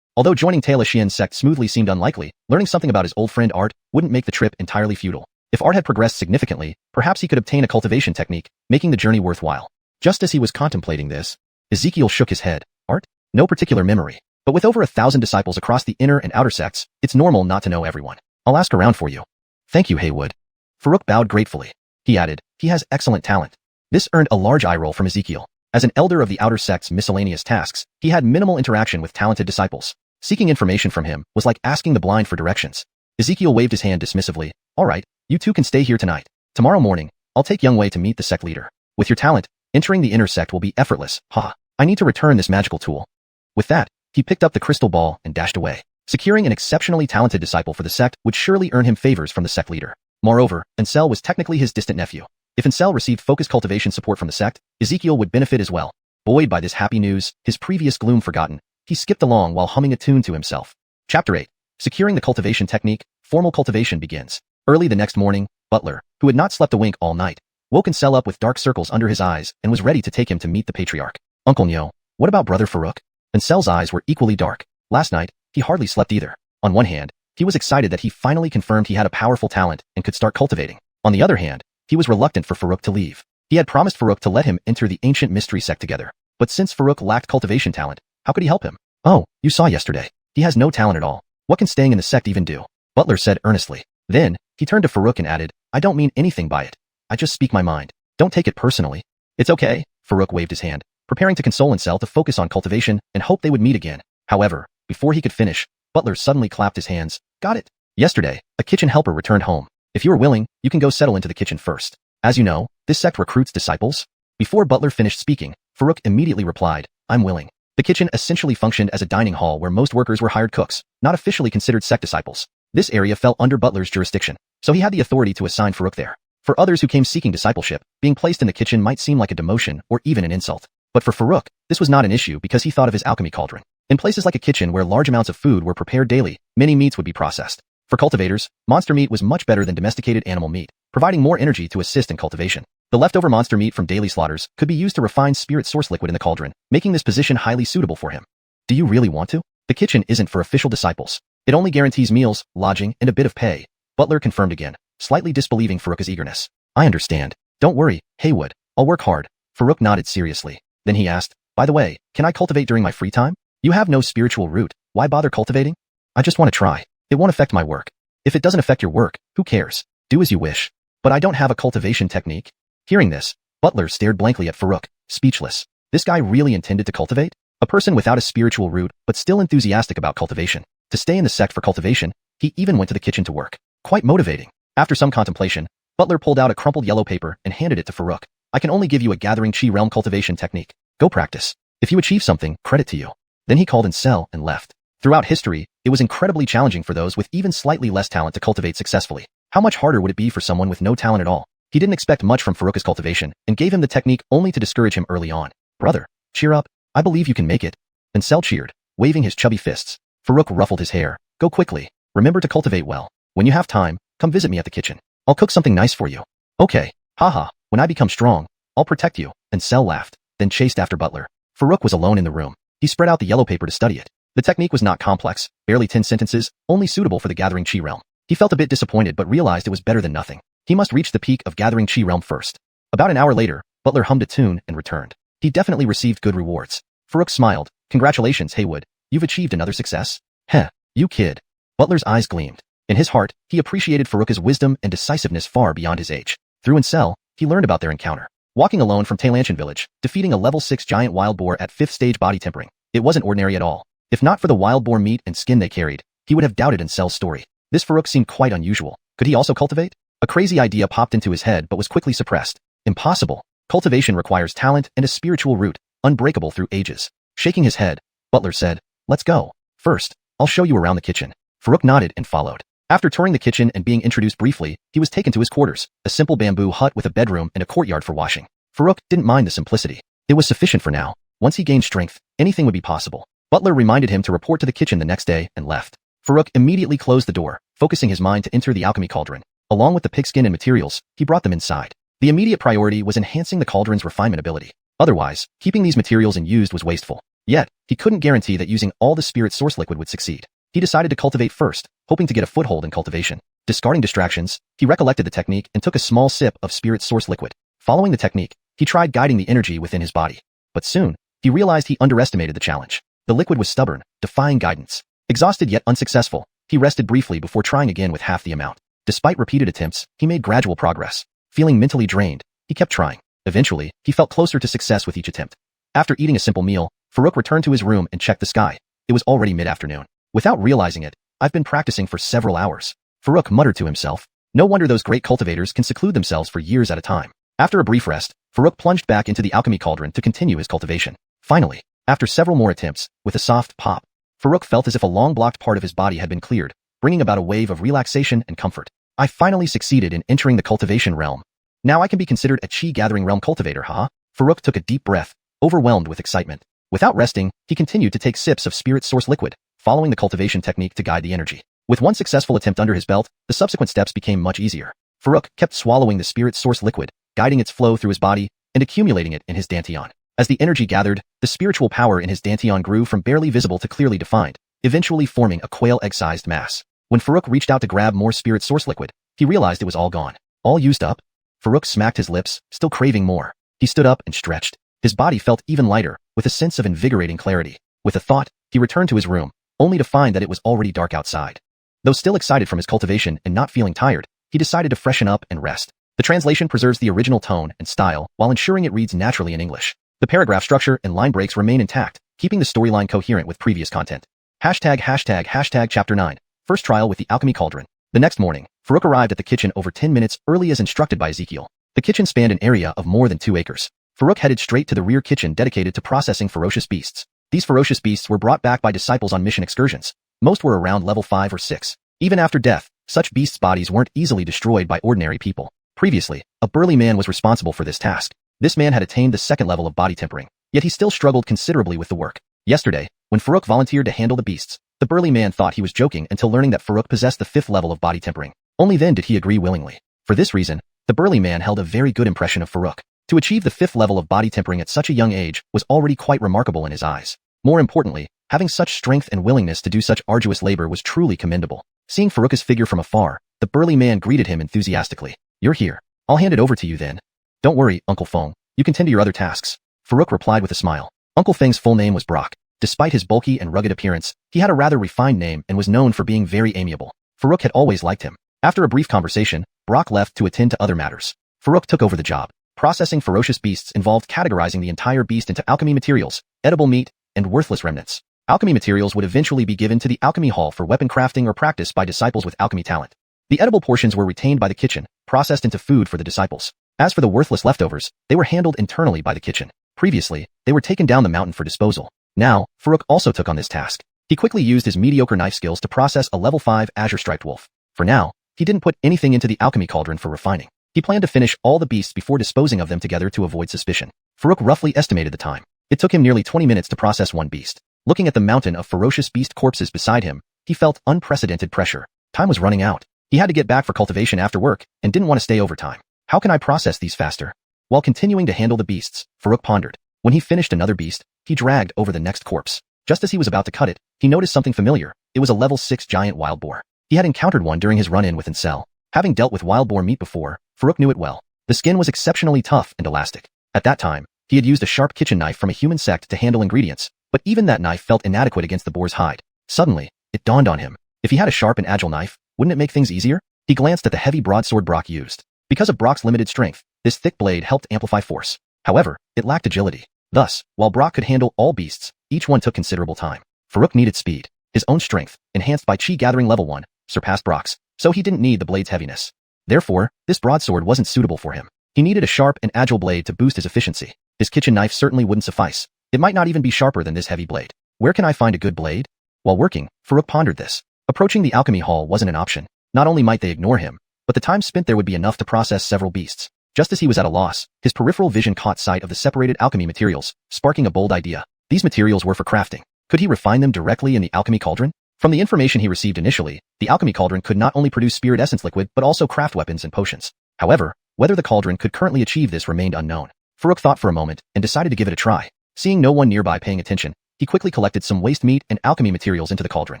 Although joining Taylor Xian's sect smoothly seemed unlikely, learning something about his old friend Art wouldn't make the trip entirely futile. If Art had progressed significantly, perhaps he could obtain a cultivation technique, making the journey worthwhile. Just as he was contemplating this, Ezekiel shook his head. Art? No particular memory. But with over 1,000 disciples across the inner and outer sects, it's normal not to know everyone. I'll ask around for you. Thank you, Haywood. Farouk bowed gratefully. He added, he has excellent talent. This earned a large eye roll from Ezekiel. As an elder of the outer sect's miscellaneous tasks, he had minimal interaction with talented disciples. Seeking information from him was like asking the blind for directions. Ezekiel waved his hand dismissively. All right, you two can stay here tonight. Tomorrow morning, I'll take Youngwei to meet the sect leader. With your talent, entering the inner sect will be effortless. I need to return this magical tool. With that, he picked up the crystal ball and dashed away. Securing an exceptionally talented disciple for the sect would surely earn him favors from the sect leader. Moreover, Ansel was technically his distant nephew. If Ansel received focused cultivation support from the sect, Ezekiel would benefit as well. Buoyed by this happy news, his previous gloom forgotten, he skipped along while humming a tune to himself. Chapter 8. Securing the cultivation technique, formal cultivation begins. Early the next morning, Butler, who had not slept a wink all night, woke Ansel up with dark circles under his eyes and was ready to take him to meet the Patriarch. Uncle Nyo, what about Brother Farouk? Ansel's eyes were equally dark. Last night, he hardly slept either. On one hand, he was excited that he finally confirmed he had a powerful talent and could start cultivating. On the other hand, he was reluctant for Farouk to leave. He had promised Farouk to let him enter the ancient mystery sect together. But since Farouk lacked cultivation talent, how could he help him? Oh, you saw yesterday. He has no talent at all. What can staying in the sect even do? Butler said earnestly. Then, he turned to Farouk and added, I don't mean anything by it. I just speak my mind. Don't take it personally. It's okay, Farouk waved his hand, preparing to console himself to focus on cultivation and hope they would meet again. However, before he could finish, Butler suddenly clapped his hands. Got it. Yesterday, a kitchen helper returned home. If you are willing, you can go settle into the kitchen first. As you know, this sect recruits disciples. Before Butler finished speaking, Farouk immediately replied, I'm willing. The kitchen essentially functioned as a dining hall where most workers were hired cooks, not officially considered sect disciples. This area fell under Butler's jurisdiction, so he had the authority to assign Farouk there. For others who came seeking discipleship, being placed in the kitchen might seem like a demotion or even an insult. But for Farouk, this was not an issue because he thought of his alchemy cauldron. In places like a kitchen where large amounts of food were prepared daily, many meats would be processed. For cultivators, monster meat was much better than domesticated animal meat, providing more energy to assist in cultivation. The leftover monster meat from daily slaughters could be used to refine spirit source liquid in the cauldron, making this position highly suitable for him. Do you really want to? The kitchen isn't for official disciples. It only guarantees meals, lodging, and a bit of pay. Butler confirmed again, slightly disbelieving Farouk's eagerness. I understand. Don't worry, Haywood. I'll work hard. Farouk nodded seriously. Then he asked, by the way, can I cultivate during my free time? You have no spiritual root. Why bother cultivating? I just want to try. It won't affect my work. If it doesn't affect your work, who cares? Do as you wish. But I don't have a cultivation technique. Hearing this, Butler stared blankly at Farouk, speechless. This guy really intended to cultivate? A person without a spiritual root, but still enthusiastic about cultivation. To stay in the sect for cultivation, he even went to the kitchen to work. Quite motivating. After some contemplation, Butler pulled out a crumpled yellow paper and handed it to Farouk. I can only give you a gathering chi realm cultivation technique. Go practice. If you achieve something, credit to you. Then he called in Cell and left. Throughout history, it was incredibly challenging for those with even slightly less talent to cultivate successfully. How much harder would it be for someone with no talent at all? He didn't expect much from Farouk's cultivation and gave him the technique only to discourage him early on. Brother, cheer up. I believe you can make it. And Cell cheered, waving his chubby fists. Farouk ruffled his hair. Go quickly. Remember to cultivate well. When you have time, come visit me at the kitchen. I'll cook something nice for you. Okay. Haha. When I become strong, I'll protect you. And Cell laughed, then chased after Butler. Farouk was alone in the room. He spread out the yellow paper to study it. The technique was not complex, barely 10 sentences, only suitable for the gathering chi realm. He felt a bit disappointed but realized it was better than nothing. He must reach the peak of gathering chi realm first. About an hour later, Butler hummed a tune and returned. He definitely received good rewards. Farouk smiled. Congratulations, Haywood. You've achieved another success? Heh, you kid. Butler's eyes gleamed. In his heart, he appreciated Farouk's wisdom and decisiveness far beyond his age. Through Cell, he learned about their encounter. Walking alone from Tailanchan village, defeating a level 6 giant wild boar at 5th stage body tempering. It wasn't ordinary at all. If not for the wild boar meat and skin they carried, he would have doubted Cell's story. This Farouk seemed quite unusual. Could he also cultivate? A crazy idea popped into his head but was quickly suppressed. Impossible. Cultivation requires talent and a spiritual root, unbreakable through ages. Shaking his head, Butler said, let's go. First, I'll show you around the kitchen. Farouk nodded and followed. After touring the kitchen and being introduced briefly, he was taken to his quarters, a simple bamboo hut with a bedroom and a courtyard for washing. Farouk didn't mind the simplicity. It was sufficient for now. Once he gained strength, anything would be possible. Butler reminded him to report to the kitchen the next day and left. Farouk immediately closed the door, focusing his mind to enter the alchemy cauldron. Along with the pigskin and materials, he brought them inside. The immediate priority was enhancing the cauldron's refinement ability. Otherwise, keeping these materials unused was wasteful. Yet, he couldn't guarantee that using all the spirit source liquid would succeed. He decided to cultivate first, hoping to get a foothold in cultivation. Discarding distractions, he recollected the technique and took a small sip of spirit source liquid. Following the technique, he tried guiding the energy within his body. But soon, he realized he underestimated the challenge. The liquid was stubborn, defying guidance. Exhausted yet unsuccessful, he rested briefly before trying again with half the amount. Despite repeated attempts, he made gradual progress. Feeling mentally drained, he kept trying. Eventually, he felt closer to success with each attempt. After eating a simple meal, Farouk returned to his room and checked the sky. It was already mid-afternoon. Without realizing it, I've been practicing for several hours. Farouk muttered to himself. No wonder those great cultivators can seclude themselves for years at a time. After a brief rest, Farouk plunged back into the alchemy cauldron to continue his cultivation. Finally, after several more attempts, with a soft pop, Farouk felt as if a long-blocked part of his body had been cleared, bringing about a wave of relaxation and comfort. I finally succeeded in entering the cultivation realm. Now I can be considered a chi-gathering realm cultivator, haha. Farouk took a deep breath, overwhelmed with excitement. Without resting, he continued to take sips of spirit source liquid, following the cultivation technique to guide the energy. With one successful attempt under his belt, the subsequent steps became much easier. Farouk kept swallowing the spirit source liquid, guiding its flow through his body and accumulating it in his dantian. As the energy gathered, the spiritual power in his dantian grew from barely visible to clearly defined, eventually forming a quail egg-sized mass. When Farouk reached out to grab more spirit source liquid, he realized it was all gone. All used up? Farouk smacked his lips, still craving more. He stood up and stretched. His body felt even lighter, with a sense of invigorating clarity. With a thought, he returned to his room, only to find that it was already dark outside. Though still excited from his cultivation and not feeling tired, he decided to freshen up and rest. The translation preserves the original tone and style while ensuring it reads naturally in English. The paragraph structure and line breaks remain intact, keeping the storyline coherent with previous content. ##### Chapter 9. First trial with the Alchemy Cauldron. The next morning, Farouk arrived at the kitchen over 10 minutes early as instructed by Ezekiel. The kitchen spanned an area of more than 2 acres. Farouk headed straight to the rear kitchen dedicated to processing ferocious beasts. These ferocious beasts were brought back by disciples on mission excursions. Most were around level 5 or 6. Even after death, such beasts' bodies weren't easily destroyed by ordinary people. Previously, a burly man was responsible for this task. This man had attained the 2nd level of body tempering, yet he still struggled considerably with the work. Yesterday, when Farouk volunteered to handle the beasts, the burly man thought he was joking until learning that Farouk possessed the 5th level of body tempering. Only then did he agree willingly. For this reason, the burly man held a very good impression of Farouk. To achieve the 5th level of body tempering at such a young age was already quite remarkable in his eyes. More importantly, having such strength and willingness to do such arduous labor was truly commendable. Seeing Farouk's figure from afar, the burly man greeted him enthusiastically. You're here. I'll hand it over to you then. Don't worry, Uncle Feng. You can tend to your other tasks. Farouk replied with a smile. Uncle Feng's full name was Brock. Despite his bulky and rugged appearance, he had a rather refined name and was known for being very amiable. Farouk had always liked him. After a brief conversation, Brock left to attend to other matters. Farouk took over the job. Processing ferocious beasts involved categorizing the entire beast into alchemy materials, edible meat, and worthless remnants. Alchemy materials would eventually be given to the alchemy hall for weapon crafting or practice by disciples with alchemy talent. The edible portions were retained by the kitchen, processed into food for the disciples. As for the worthless leftovers, they were handled internally by the kitchen. Previously, they were taken down the mountain for disposal. Now, Farouk also took on this task. He quickly used his mediocre knife skills to process a level 5 azure striped wolf. For now, he didn't put anything into the alchemy cauldron for refining. He planned to finish all the beasts before disposing of them together to avoid suspicion. Farouk roughly estimated the time. It took him nearly 20 minutes to process one beast. Looking at the mountain of ferocious beast corpses beside him, he felt unprecedented pressure. Time was running out. He had to get back for cultivation after work and didn't want to stay overtime. How can I process these faster? While continuing to handle the beasts, Farouk pondered. When he finished another beast, he dragged over the next corpse. Just as he was about to cut it, he noticed something familiar. It was a level 6 giant wild boar. He had encountered one during his run-in with Ancestral. Having dealt with wild boar meat before, Farouk knew it well. The skin was exceptionally tough and elastic. At that time, he had used a sharp kitchen knife from a human sect to handle ingredients, but even that knife felt inadequate against the boar's hide. Suddenly, it dawned on him. If he had a sharp and agile knife, wouldn't it make things easier? He glanced at the heavy broadsword Brock used. Because of Brock's limited strength, this thick blade helped amplify force. However, it lacked agility. Thus, while Brock could handle all beasts, each one took considerable time. Farouk needed speed. His own strength, enhanced by Chi Gathering level 1, surpassed Brock's, so he didn't need the blade's heaviness. Therefore, this broadsword wasn't suitable for him. He needed a sharp and agile blade to boost his efficiency. His kitchen knife certainly wouldn't suffice. It might not even be sharper than this heavy blade. Where can I find a good blade? While working, Farouk pondered this. Approaching the alchemy hall wasn't an option. Not only might they ignore him, but the time spent there would be enough to process several beasts. Just as he was at a loss, his peripheral vision caught sight of the separated alchemy materials, sparking a bold idea. These materials were for crafting. Could he refine them directly in the alchemy cauldron? From the information he received initially, the alchemy cauldron could not only produce spirit essence liquid but also craft weapons and potions. However, whether the cauldron could currently achieve this remained unknown. Farouk thought for a moment and decided to give it a try. Seeing no one nearby paying attention, he quickly collected some waste meat and alchemy materials into the cauldron.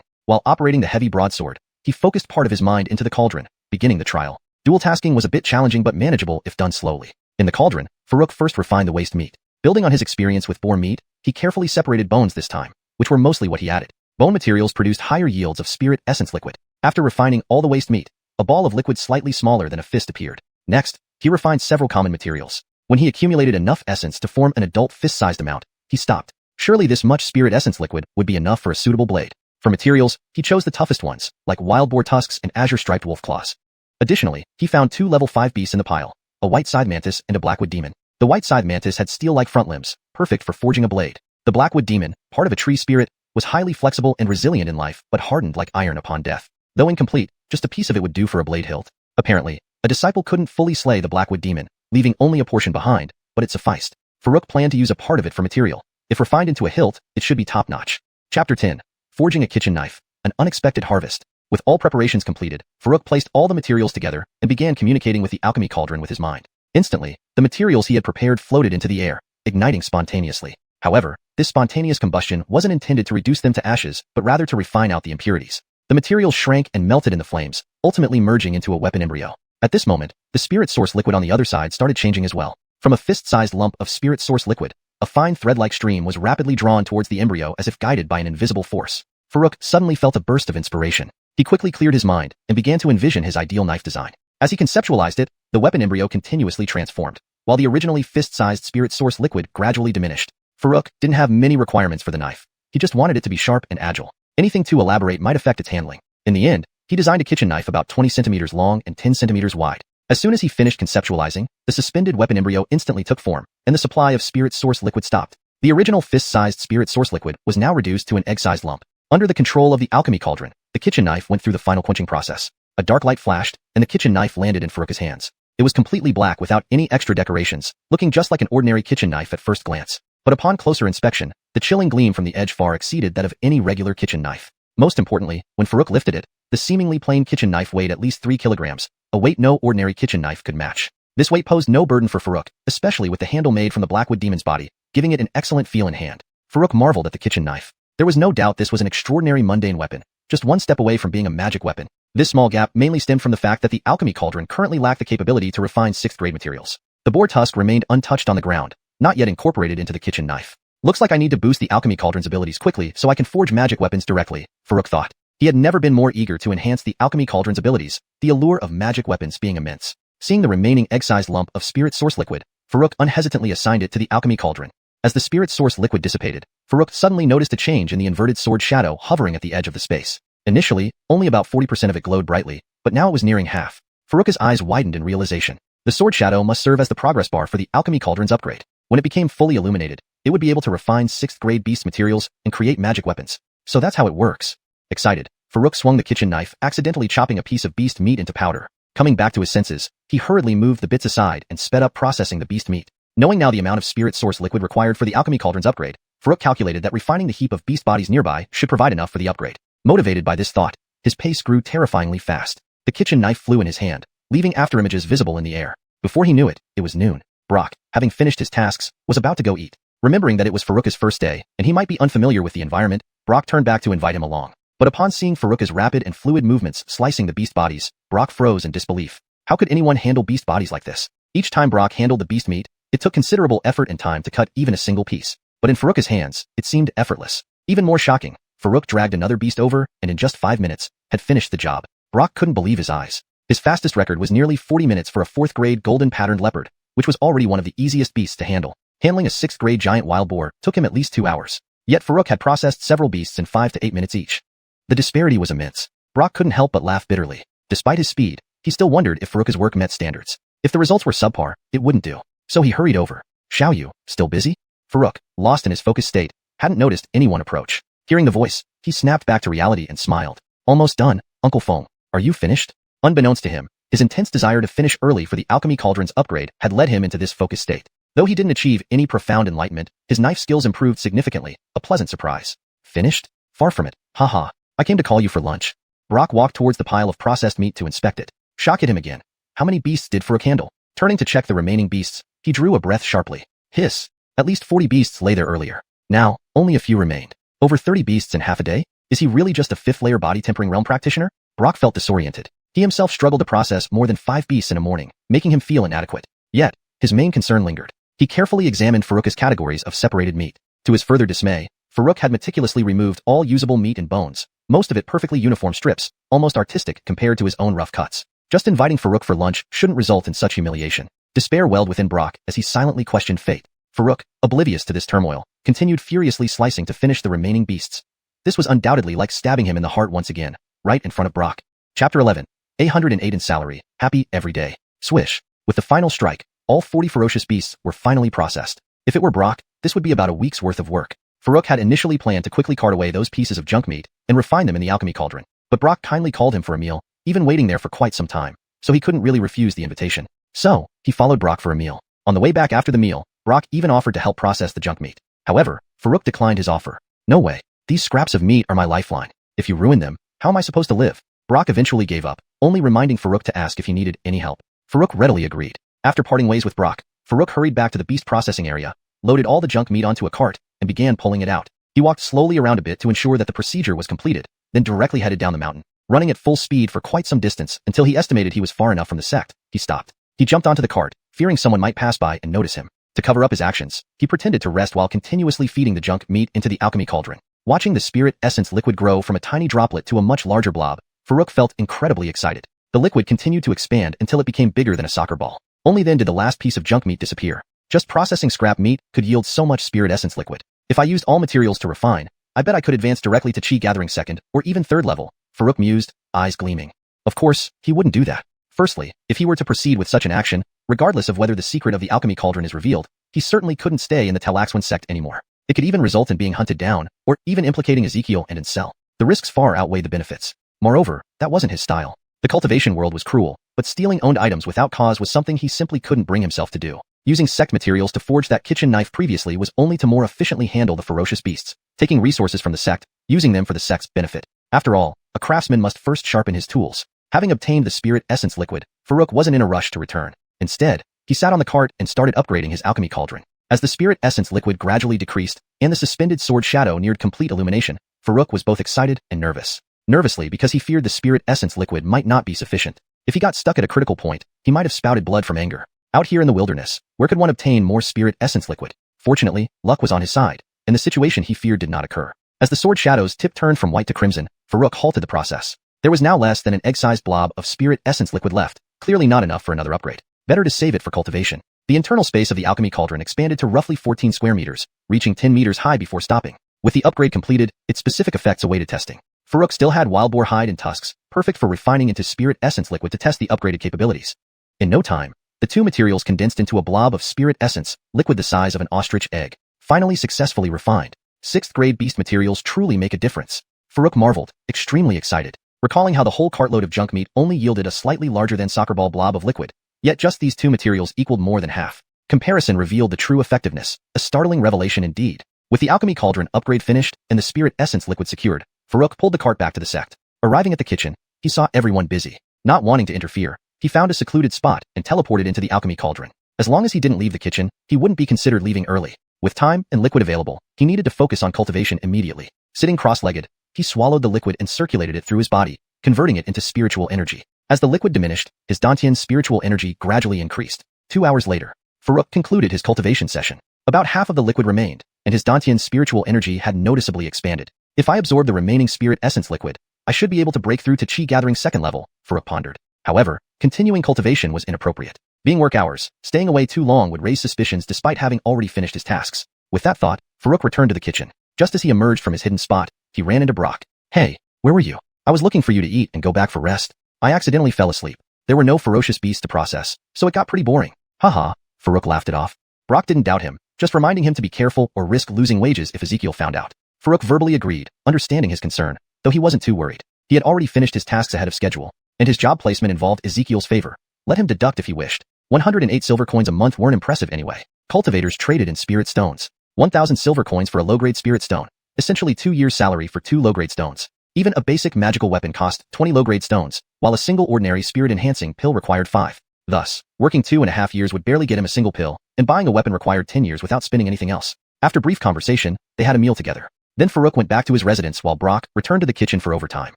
While operating the heavy broadsword, he focused part of his mind into the cauldron, beginning the trial. Dual tasking was a bit challenging but manageable if done slowly. In the cauldron, Farouk first refined the waste meat. Building on his experience with boar meat, he carefully separated bones this time, which were mostly what he added. Bone materials produced higher yields of spirit essence liquid. After refining all the waste meat, a ball of liquid slightly smaller than a fist appeared. Next, he refined several common materials. When he accumulated enough essence to form an adult fist-sized amount, he stopped. Surely this much spirit essence liquid would be enough for a suitable blade. For materials, he chose the toughest ones, like wild boar tusks and azure striped wolf claws. Additionally, he found 2 level 5 beasts in the pile, a white scythe mantis and a blackwood demon. The white scythe mantis had steel-like front limbs, perfect for forging a blade. The blackwood demon, part of a tree spirit, was highly flexible and resilient in life but hardened like iron upon death. Though incomplete, just a piece of it would do for a blade hilt. Apparently, a disciple couldn't fully slay the blackwood demon, leaving only a portion behind, but it sufficed. Farouk planned to use a part of it for material. If refined into a hilt, it should be top-notch. Chapter 10. Forging a kitchen knife. An unexpected harvest. With all preparations completed, Farouk placed all the materials together and began communicating with the alchemy cauldron with his mind. Instantly, the materials he had prepared floated into the air, igniting spontaneously. However, this spontaneous combustion wasn't intended to reduce them to ashes, but rather to refine out the impurities. The materials shrank and melted in the flames, ultimately merging into a weapon embryo. At this moment, the spirit source liquid on the other side started changing as well. From a fist-sized lump of spirit source liquid, a fine thread-like stream was rapidly drawn towards the embryo as if guided by an invisible force. Farouk suddenly felt a burst of inspiration. He quickly cleared his mind and began to envision his ideal knife design. As he conceptualized it, the weapon embryo continuously transformed, while the originally fist-sized spirit source liquid gradually diminished. Farouk didn't have many requirements for the knife. He just wanted it to be sharp and agile. Anything too elaborate might affect its handling. In the end, he designed a kitchen knife about 20 centimeters long and 10 centimeters wide. As soon as he finished conceptualizing, the suspended weapon embryo instantly took form, and the supply of spirit source liquid stopped. The original fist-sized spirit source liquid was now reduced to an egg-sized lump. Under the control of the alchemy cauldron, the kitchen knife went through the final quenching process. A dark light flashed, and the kitchen knife landed in Farouk's hands. It was completely black without any extra decorations, looking just like an ordinary kitchen knife at first glance. But upon closer inspection, the chilling gleam from the edge far exceeded that of any regular kitchen knife. Most importantly, when Farouk lifted it, the seemingly plain kitchen knife weighed at least 3 kilograms, a weight no ordinary kitchen knife could match. This weight posed no burden for Farouk, especially with the handle made from the blackwood demon's body, giving it an excellent feel in hand. Farouk marveled at the kitchen knife. There was no doubt this was an extraordinary mundane weapon, just one step away from being a magic weapon. This small gap mainly stemmed from the fact that the alchemy cauldron currently lacked the capability to refine 6th grade materials. The boar tusk remained untouched on the ground, not yet incorporated into the kitchen knife. Looks like I need to boost the alchemy cauldron's abilities quickly so I can forge magic weapons directly, Farouk thought. He had never been more eager to enhance the alchemy cauldron's abilities, the allure of magic weapons being immense. Seeing the remaining egg-sized lump of spirit source liquid, Farouk unhesitantly assigned it to the alchemy cauldron. As the spirit source liquid dissipated, Farouk suddenly noticed a change in the inverted sword shadow hovering at the edge of the space. Initially, only about 40% of it glowed brightly, but now it was nearing half. Farouk's eyes widened in realization. The sword shadow must serve as the progress bar for the Alchemy Cauldron's upgrade. When it became fully illuminated, it would be able to refine 6th grade beast materials and create magic weapons. So that's how it works. Excited, Farouk swung the kitchen knife, accidentally chopping a piece of beast meat into powder. Coming back to his senses, he hurriedly moved the bits aside and sped up processing the beast meat. Knowing now the amount of spirit source liquid required for the Alchemy Cauldron's upgrade, Farouk calculated that refining the heap of beast bodies nearby should provide enough for the upgrade. Motivated by this thought, his pace grew terrifyingly fast. The kitchen knife flew in his hand, leaving afterimages visible in the air. Before he knew it, it was noon. Brock, having finished his tasks, was about to go eat. Remembering that it was Farouk's first day, and he might be unfamiliar with the environment, Brock turned back to invite him along. But upon seeing Farouk's rapid and fluid movements slicing the beast bodies, Brock froze in disbelief. How could anyone handle beast bodies like this? Each time Brock handled the beast meat, it took considerable effort and time to cut even a single piece. But in Farouk's hands, it seemed effortless. Even more shocking, Farouk dragged another beast over, and in just 5 minutes, had finished the job. Brock couldn't believe his eyes. His fastest record was nearly 40 minutes for a 4th grade golden patterned leopard, which was already one of the easiest beasts to handle. Handling a 6th grade giant wild boar took him at least 2 hours. Yet Farouk had processed several beasts in 5 to 8 minutes each. The disparity was immense. Brock couldn't help but laugh bitterly. Despite his speed, he still wondered if Farouk's work met standards. If the results were subpar, it wouldn't do. So he hurried over. Xiaoyu, still busy? Farouk, lost in his focused state, hadn't noticed anyone approach. Hearing the voice, he snapped back to reality and smiled. Almost done, Uncle Feng. Are you finished? Unbeknownst to him, his intense desire to finish early for the Alchemy Cauldron's upgrade had led him into this focused state. Though he didn't achieve any profound enlightenment, his knife skills improved significantly, a pleasant surprise. Finished? Far from it. Haha. I came to call you for lunch. Brock walked towards the pile of processed meat to inspect it. Shock hit him again. How many beasts did Farouk handle? Turning to check the remaining beasts, he drew a breath sharply. Hiss. At least 40 beasts lay there earlier. Now, only a few remained. Over 30 beasts in half a day? Is he really just a 5th layer body tempering realm practitioner? Brock felt disoriented. He himself struggled to process more than 5 beasts in a morning, making him feel inadequate. Yet, his main concern lingered. He carefully examined Farouk's categories of separated meat. To his further dismay, Farouk had meticulously removed all usable meat and bones, most of it perfectly uniform strips, almost artistic compared to his own rough cuts. Just inviting Farouk for lunch shouldn't result in such humiliation. Despair welled within Brock as he silently questioned fate. Farouk, oblivious to this turmoil, continued furiously slicing to finish the remaining beasts. This was undoubtedly like stabbing him in the heart once again, right in front of Brock. Chapter 11. 808 in salary, happy every day. Swish. With the final strike, all 40 ferocious beasts were finally processed. If it were Brock, this would be about a week's worth of work. Farouk had initially planned to quickly cart away those pieces of junk meat and refine them in the Alchemy Cauldron, but Brock kindly called him for a meal, even waiting there for quite some time, so he couldn't really refuse the invitation. So, he followed Brock for a meal. On the way back after the meal, Brock even offered to help process the junk meat. However, Farouk declined his offer. No way. These scraps of meat are my lifeline. If you ruin them, how am I supposed to live? Brock eventually gave up, only reminding Farouk to ask if he needed any help. Farouk readily agreed. After parting ways with Brock, Farouk hurried back to the beast processing area, loaded all the junk meat onto a cart, and began pulling it out. He walked slowly around a bit to ensure that the procedure was completed, then directly headed down the mountain. Running at full speed for quite some distance until he estimated he was far enough from the sect, he stopped. He jumped onto the cart, fearing someone might pass by and notice him. To cover up his actions, he pretended to rest while continuously feeding the junk meat into the Alchemy Cauldron. Watching the spirit essence liquid grow from a tiny droplet to a much larger blob, Farouk felt incredibly excited. The liquid continued to expand until it became bigger than a soccer ball. Only then did the last piece of junk meat disappear. Just processing scrap meat could yield so much spirit essence liquid. If I used all materials to refine, I bet I could advance directly to Chi gathering 2nd or even 3rd level, Farouk mused, eyes gleaming. Of course, he wouldn't do that. Firstly, if he were to proceed with such an action, regardless of whether the secret of the Alchemy Cauldron is revealed, he certainly couldn't stay in the Talaxwan sect anymore. It could even result in being hunted down, or even implicating Ezekiel and Ansel. The risks far outweighed the benefits. Moreover, that wasn't his style. The cultivation world was cruel, but stealing owned items without cause was something he simply couldn't bring himself to do. Using sect materials to forge that kitchen knife previously was only to more efficiently handle the ferocious beasts, taking resources from the sect, using them for the sect's benefit. After all, a craftsman must first sharpen his tools. Having obtained the spirit essence liquid, Farouk wasn't in a rush to return. Instead, he sat on the cart and started upgrading his Alchemy Cauldron. As the spirit essence liquid gradually decreased, and the suspended sword shadow neared complete illumination, Farouk was both excited and nervous. Nervously because he feared the spirit essence liquid might not be sufficient. If he got stuck at a critical point, he might have spouted blood from anger. Out here in the wilderness, where could one obtain more spirit essence liquid? Fortunately, luck was on his side, and the situation he feared did not occur. As the sword shadow's tip turned from white to crimson, Farouk halted the process. There was now less than an egg-sized blob of spirit essence liquid left, clearly not enough for another upgrade. Better to save it for cultivation. The internal space of the Alchemy Cauldron expanded to roughly 14 square meters, reaching 10 meters high before stopping. With the upgrade completed, its specific effects awaited testing. Farouk still had wild boar hide and tusks, perfect for refining into spirit essence liquid to test the upgraded capabilities. In no time, the two materials condensed into a blob of spirit essence, liquid the size of an ostrich egg, finally successfully refined. 6th grade beast materials truly make a difference. Farouk marveled, extremely excited, recalling how the whole cartload of junk meat only yielded a slightly larger than soccer ball blob of liquid, yet just these two materials equaled more than half. Comparison revealed the true effectiveness, a startling revelation indeed. With the Alchemy Cauldron upgrade finished and the spirit essence liquid secured, Farouk pulled the cart back to the sect. Arriving at the kitchen, he saw everyone busy. Not wanting to interfere, he found a secluded spot and teleported into the Alchemy Cauldron. As long as he didn't leave the kitchen, he wouldn't be considered leaving early. With time and liquid available, he needed to focus on cultivation immediately. Sitting cross-legged, he swallowed the liquid and circulated it through his body, converting it into spiritual energy. As the liquid diminished, his Dantian's spiritual energy gradually increased. 2 hours later, Farouk concluded his cultivation session. About half of the liquid remained, and his Dantian's spiritual energy had noticeably expanded. If I absorb the remaining spirit essence liquid, I should be able to break through to Qi Gathering 2nd level, Farouk pondered. However, continuing cultivation was inappropriate. Being work hours, staying away too long would raise suspicions despite having already finished his tasks. With that thought, Farouk returned to the kitchen. Just as he emerged from his hidden spot, he ran into Brock. Hey, where were you? I was looking for you to eat and go back for rest. I accidentally fell asleep. There were no ferocious beasts to process, so it got pretty boring. Haha, Farouk laughed it off. Brock didn't doubt him, just reminding him to be careful or risk losing wages if Ezekiel found out. Farouk verbally agreed, understanding his concern, though he wasn't too worried. He had already finished his tasks ahead of schedule, and his job placement involved Ezekiel's favor. Let him deduct if he wished. 108 silver coins a month weren't impressive anyway. Cultivators traded in spirit stones. 1,000 silver coins for a low-grade spirit stone, essentially 2 years' salary for 2 low-grade stones. Even a basic magical weapon cost 20 low-grade stones, while a single ordinary spirit-enhancing pill required 5. Thus, working 2.5 years would barely get him a single pill, and buying a weapon required 10 years without spending anything else. After brief conversation, they had a meal together. Then Farouk went back to his residence while Brock returned to the kitchen for overtime.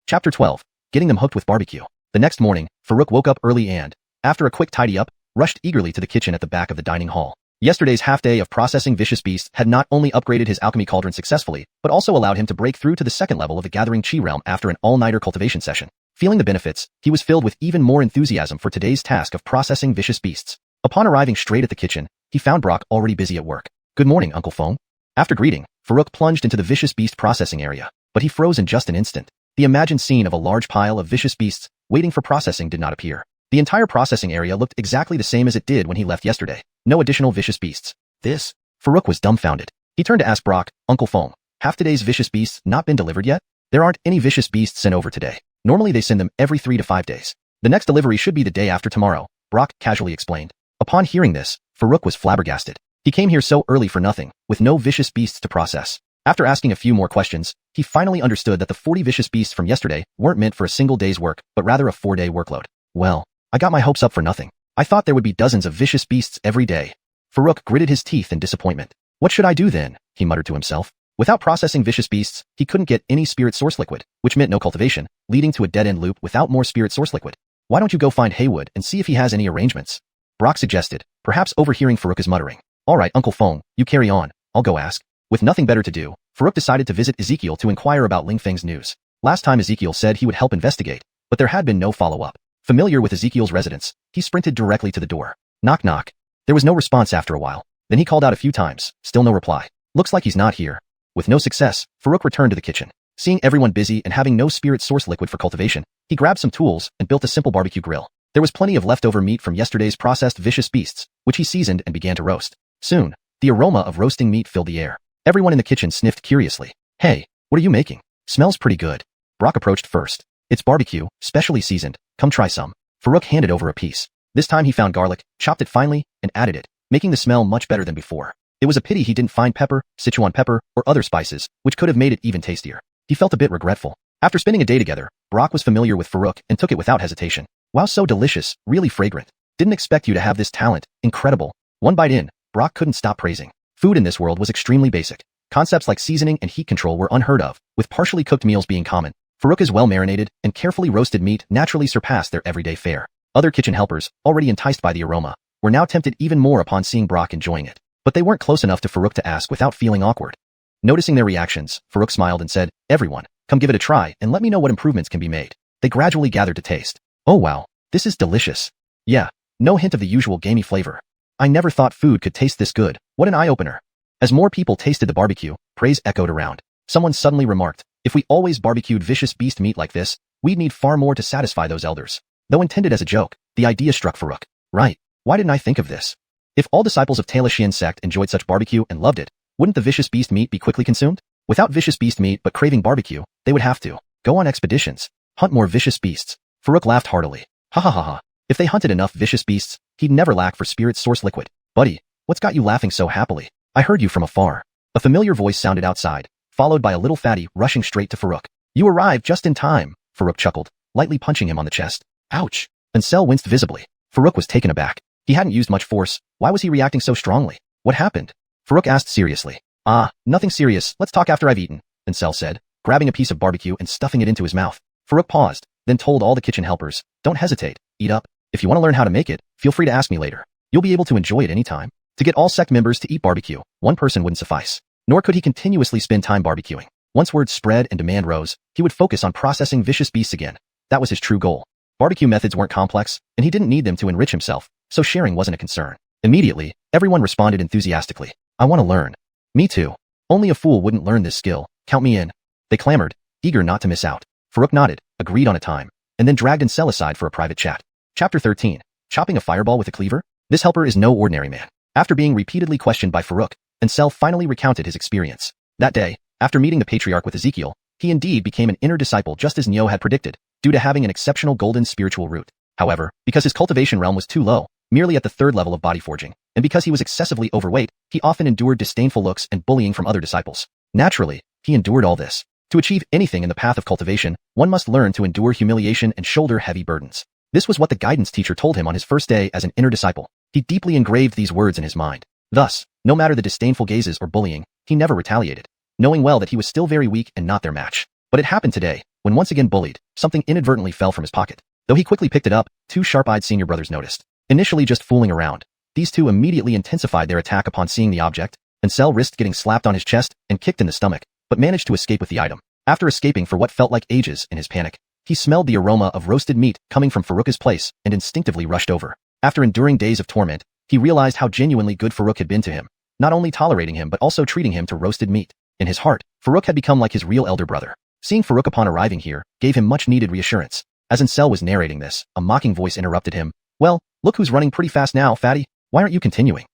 Chapter 12. Getting them hooked with barbecue. The next morning, Farouk woke up early and, after a quick tidy-up, rushed eagerly to the kitchen at the back of the dining hall. Yesterday's half-day of processing vicious beasts had not only upgraded his alchemy cauldron successfully, but also allowed him to break through to the 2nd level of the Gathering Qi realm after an all-nighter cultivation session. Feeling the benefits, he was filled with even more enthusiasm for today's task of processing vicious beasts. Upon arriving straight at the kitchen, he found Brock already busy at work. Good morning, Uncle Feng. After greeting, Farouk plunged into the vicious beast processing area, but he froze in just an instant. The imagined scene of a large pile of vicious beasts waiting for processing did not appear. The entire processing area looked exactly the same as it did when he left yesterday. No additional vicious beasts. This? Farouk was dumbfounded. He turned to ask Brock, Uncle Feng, have today's vicious beasts not been delivered yet? There aren't any vicious beasts sent over today. Normally they send them every 3 to 5 days. The next delivery should be the day after tomorrow, Brock casually explained. Upon hearing this, Farouk was flabbergasted. He came here so early for nothing, with no vicious beasts to process. After asking a few more questions, he finally understood that the 40 vicious beasts from yesterday weren't meant for a single day's work, but rather a 4-day workload. Well, I got my hopes up for nothing. I thought there would be dozens of vicious beasts every day. Farouk gritted his teeth in disappointment. What should I do then? He muttered to himself. Without processing vicious beasts, he couldn't get any spirit source liquid, which meant no cultivation, leading to a dead-end loop without more spirit source liquid. Why don't you go find Haywood and see if he has any arrangements? Brock suggested, perhaps overhearing Farouk's muttering. All right, Uncle Feng, you carry on. I'll go ask. With nothing better to do, Farouk decided to visit Ezekiel to inquire about Ling Feng's news. Last time Ezekiel said he would help investigate, but there had been no follow-up. Familiar with Ezekiel's residence, he sprinted directly to the door. Knock knock. There was no response after a while. Then he called out a few times, still no reply. Looks like he's not here. With no success, Farouk returned to the kitchen. Seeing everyone busy and having no spirit source liquid for cultivation, he grabbed some tools and built a simple barbecue grill. There was plenty of leftover meat from yesterday's processed vicious beasts, which he seasoned and began to roast. Soon, the aroma of roasting meat filled the air. Everyone in the kitchen sniffed curiously. Hey, what are you making? Smells pretty good. Brock approached first. It's barbecue, specially seasoned. Come try some. Farouk handed over a piece. This time he found garlic, chopped it finely, and added it, making the smell much better than before. It was a pity he didn't find pepper, Sichuan pepper, or other spices, which could have made it even tastier. He felt a bit regretful. After spending a day together, Brock was familiar with Farouk and took it without hesitation. Wow, so delicious, really fragrant. Didn't expect you to have this talent, incredible. One bite in, Brock couldn't stop praising. Food in this world was extremely basic. Concepts like seasoning and heat control were unheard of, with partially cooked meals being common. Farouk's well-marinated and carefully roasted meat naturally surpassed their everyday fare. Other kitchen helpers, already enticed by the aroma, were now tempted even more upon seeing Brock enjoying it. But they weren't close enough to Farouk to ask without feeling awkward. Noticing their reactions, Farouk smiled and said, everyone, come give it a try and let me know what improvements can be made. They gradually gathered to taste. Oh wow, this is delicious. Yeah, no hint of the usual gamey flavor. I never thought food could taste this good. What an eye-opener. As more people tasted the barbecue, praise echoed around. Someone suddenly remarked, If we always barbecued vicious beast meat like this, we'd need far more to satisfy those elders. Though intended as a joke, the idea struck Farouk. Right. Why didn't I think of this? If all disciples of Xianxia sect enjoyed such barbecue and loved it, wouldn't the vicious beast meat be quickly consumed? Without vicious beast meat but craving barbecue, they would have to go on expeditions, hunt more vicious beasts. Farouk laughed heartily. Ha ha ha ha. If they hunted enough vicious beasts, he'd never lack for spirit source liquid. Buddy, what's got you laughing so happily? I heard you from afar. A familiar voice sounded outside, followed by a little fatty rushing straight to Farouk. You arrived just in time, Farouk chuckled, lightly punching him on the chest. Ouch. Ansel winced visibly. Farouk was taken aback. He hadn't used much force. Why was he reacting so strongly? What happened? Farouk asked seriously. Ah, nothing serious. Let's talk after I've eaten, Ansel said, grabbing a piece of barbecue and stuffing it into his mouth. Farouk paused, then told all the kitchen helpers, don't hesitate, eat up. If you want to learn how to make it, feel free to ask me later. You'll be able to enjoy it any time. To get all sect members to eat barbecue, one person wouldn't suffice. Nor could he continuously spend time barbecuing. Once word spread and demand rose, he would focus on processing vicious beasts again. That was his true goal. Barbecue methods weren't complex, and he didn't need them to enrich himself, so sharing wasn't a concern. Immediately, everyone responded enthusiastically. I want to learn. Me too. Only a fool wouldn't learn this skill. Count me in. They clamored, eager not to miss out. Farouk nodded, agreed on a time, and then dragged Ansel aside for a private chat. Chapter 13. Chopping a fireball with a cleaver? This helper is no ordinary man. After being repeatedly questioned by Farouk, Ansel finally recounted his experience. That day, after meeting the Patriarch with Ezekiel, he indeed became an inner disciple just as Neo had predicted, due to having an exceptional golden spiritual root. However, because his cultivation realm was too low, merely at the 3rd level of body forging, and because he was excessively overweight, he often endured disdainful looks and bullying from other disciples. Naturally, he endured all this. To achieve anything in the path of cultivation, one must learn to endure humiliation and shoulder heavy burdens. This was what the guidance teacher told him on his first day as an inner disciple. He deeply engraved these words in his mind. Thus, no matter the disdainful gazes or bullying, he never retaliated, knowing well that he was still very weak and not their match. But it happened today, when once again bullied, something inadvertently fell from his pocket. Though he quickly picked it up, 2 sharp-eyed senior brothers noticed. Initially just fooling around, these 2 immediately intensified their attack upon seeing the object. Ansel risked getting slapped on his chest and kicked in the stomach, but managed to escape with the item. After escaping for what felt like ages in his panic, he smelled the aroma of roasted meat coming from Farouk's place and instinctively rushed over. After enduring days of torment, he realized how genuinely good Farouk had been to him, not only tolerating him but also treating him to roasted meat. In his heart, Farouk had become like his real elder brother. Seeing Farouk upon arriving here gave him much-needed reassurance. As Ansel was narrating this, a mocking voice interrupted him. Well, look who's running pretty fast now, fatty. Why aren't you continuing?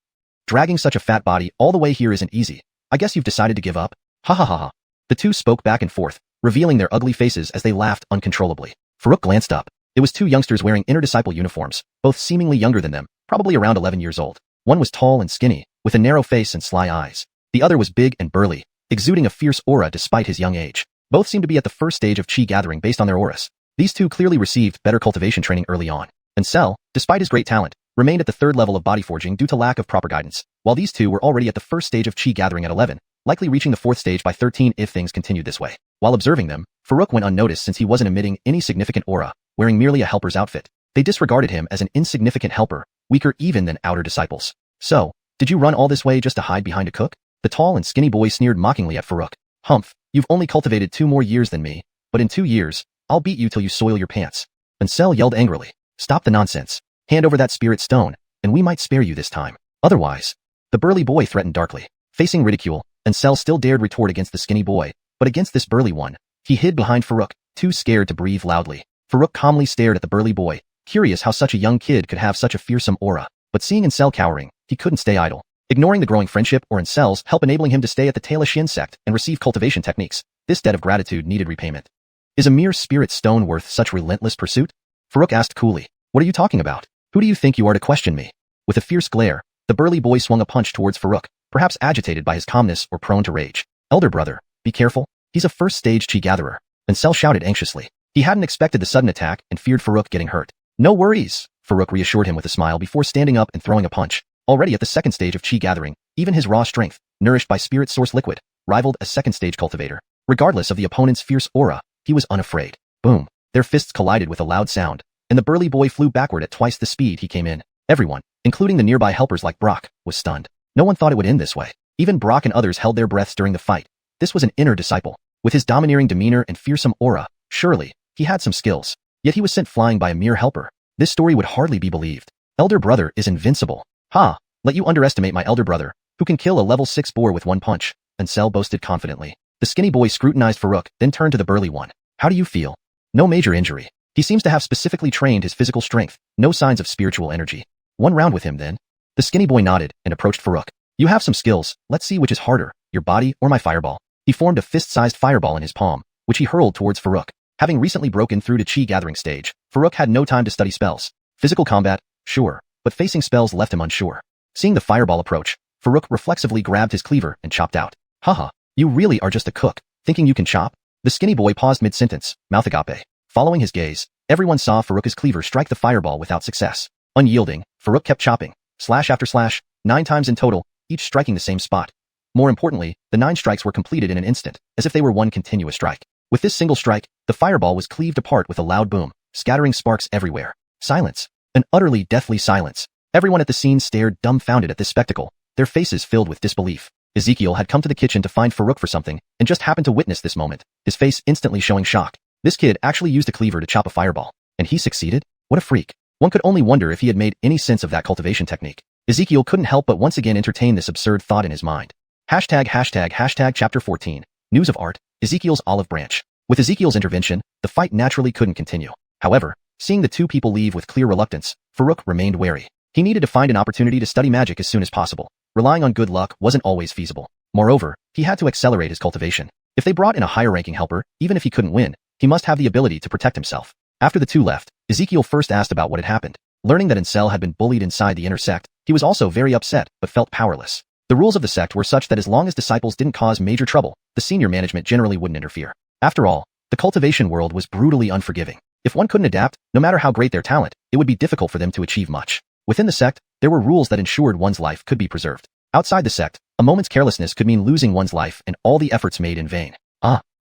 Dragging such a fat body all the way here isn't easy. I guess you've decided to give up? Ha ha ha ha. The 2 spoke back and forth, revealing their ugly faces as they laughed uncontrollably. Farouk glanced up. It was 2 youngsters wearing inner disciple uniforms, both seemingly younger than them, probably around 11 years old. One was tall and skinny, with a narrow face and sly eyes. The other was big and burly, exuding a fierce aura despite his young age. Both seemed to be at the first stage of chi gathering based on their auras. These 2 clearly received better cultivation training early on. Ansel, despite his great talent, remained at the 3rd level of body forging due to lack of proper guidance, while these 2 were already at the first stage of chi gathering at 11, likely reaching the 4th stage by 13 if things continued this way. While observing them, Farouk went unnoticed since he wasn't emitting any significant aura, wearing merely a helper's outfit. They disregarded him as an insignificant helper, weaker even than outer disciples. So, did you run all this way just to hide behind a cook? The tall and skinny boy sneered mockingly at Farouk. Humph, you've only cultivated 2 more years than me, but in 2 years, I'll beat you till you soil your pants. Ansel yelled angrily. Stop the nonsense. Hand over that spirit stone, and we might spare you this time. Otherwise, the burly boy threatened darkly. Facing ridicule, Ansel still dared retort against the skinny boy, but against this burly one, he hid behind Farouk, too scared to breathe loudly. Farouk calmly stared at the burly boy, curious how such a young kid could have such a fearsome aura. But seeing Ansel cowering, he couldn't stay idle. Ignoring the growing friendship or Ansel's help enabling him to stay at the Xianxia sect and receive cultivation techniques, this debt of gratitude needed repayment. Is a mere spirit stone worth such relentless pursuit? Farouk asked coolly. What are you talking about? Who do you think you are to question me? With a fierce glare, the burly boy swung a punch towards Farouk, perhaps agitated by his calmness or prone to rage. Elder brother, be careful. He's a first-stage chi gatherer. Ansel shouted anxiously. He hadn't expected the sudden attack and feared Farouk getting hurt. No worries, Farouk reassured him with a smile before standing up and throwing a punch. Already at the 2nd stage of chi gathering, even his raw strength, nourished by spirit source liquid, rivaled a 2nd-stage cultivator. Regardless of the opponent's fierce aura, he was unafraid. Boom. Their fists collided with a loud sound, and the burly boy flew backward at twice the speed he came in. Everyone, including the nearby helpers like Brock, was stunned. No one thought it would end this way. Even Brock and others held their breaths during the fight. This was an inner disciple. With his domineering demeanor and fearsome aura, surely, he had some skills. Yet he was sent flying by a mere helper. This story would hardly be believed. Elder brother is invincible. Ha! Let you underestimate my elder brother, who can kill a level 6 boar with one punch, Ansel boasted confidently. The skinny boy scrutinized Farouk, then turned to the burly one. How do you feel? No major injury. He seems to have specifically trained his physical strength, no signs of spiritual energy. One round with him then. The skinny boy nodded and approached Farouk. You have some skills, let's see which is harder, your body or my fireball. He formed a fist-sized fireball in his palm, which he hurled towards Farouk. Having recently broken through to chi gathering stage, Farouk had no time to study spells. Physical combat, sure, but facing spells left him unsure. Seeing the fireball approach, Farouk reflexively grabbed his cleaver and chopped out. Haha, you really are just a cook, thinking you can chop? The skinny boy paused mid-sentence, mouth agape. Following his gaze, everyone saw Farouk's cleaver strike the fireball without success. Unyielding, Farouk kept chopping, slash after slash, 9 times in total, each striking the same spot. More importantly, the 9 strikes were completed in an instant, as if they were one continuous strike. With this single strike, the fireball was cleaved apart with a loud boom, scattering sparks everywhere. Silence. An utterly deathly silence. Everyone at the scene stared dumbfounded at this spectacle, their faces filled with disbelief. Ezekiel had come to the kitchen to find Farouk for something, and just happened to witness this moment, his face instantly showing shock. This kid actually used a cleaver to chop a fireball, and he succeeded? What a freak. One could only wonder if he had made any sense of that cultivation technique. Ezekiel couldn't help but once again entertain this absurd thought in his mind. Hashtag chapter 14. News of art, Ezekiel's olive branch. With Ezekiel's intervention, the fight naturally couldn't continue. However, seeing the two people leave with clear reluctance, Farouk remained wary. He needed to find an opportunity to study magic as soon as possible. Relying on good luck wasn't always feasible. Moreover, he had to accelerate his cultivation. If they brought in a higher-ranking helper, even if he couldn't win, he must have the ability to protect himself. After the two left, Ezekiel first asked about what had happened. Learning that Ancestral had been bullied inside the inner sect, he was also very upset but felt powerless. The rules of the sect were such that as long as disciples didn't cause major trouble, the senior management generally wouldn't interfere. After all, the cultivation world was brutally unforgiving. If one couldn't adapt, no matter how great their talent, it would be difficult for them to achieve much. Within the sect, there were rules that ensured one's life could be preserved. Outside the sect, a moment's carelessness could mean losing one's life and all the efforts made in vain.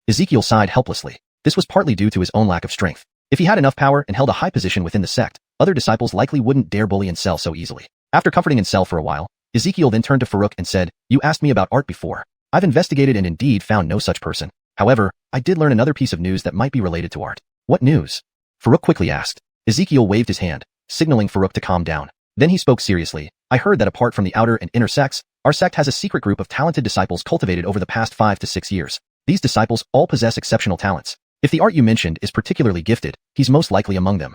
Ezekiel sighed helplessly. This was partly due to his own lack of strength. If he had enough power and held a high position within the sect, other disciples likely wouldn't dare bully Ancestral so easily. After comforting Ancestral for a while, Ezekiel then turned to Farouk and said, You asked me about art before. I've investigated and indeed found no such person. However, I did learn another piece of news that might be related to art. What news? Farouk quickly asked. Ezekiel waved his hand, signaling Farouk to calm down. Then he spoke seriously. I heard that apart from the outer and inner sects, our sect has a secret group of talented disciples cultivated over the past 5 to 6 years. These disciples all possess exceptional talents. If the art you mentioned is particularly gifted, he's most likely among them.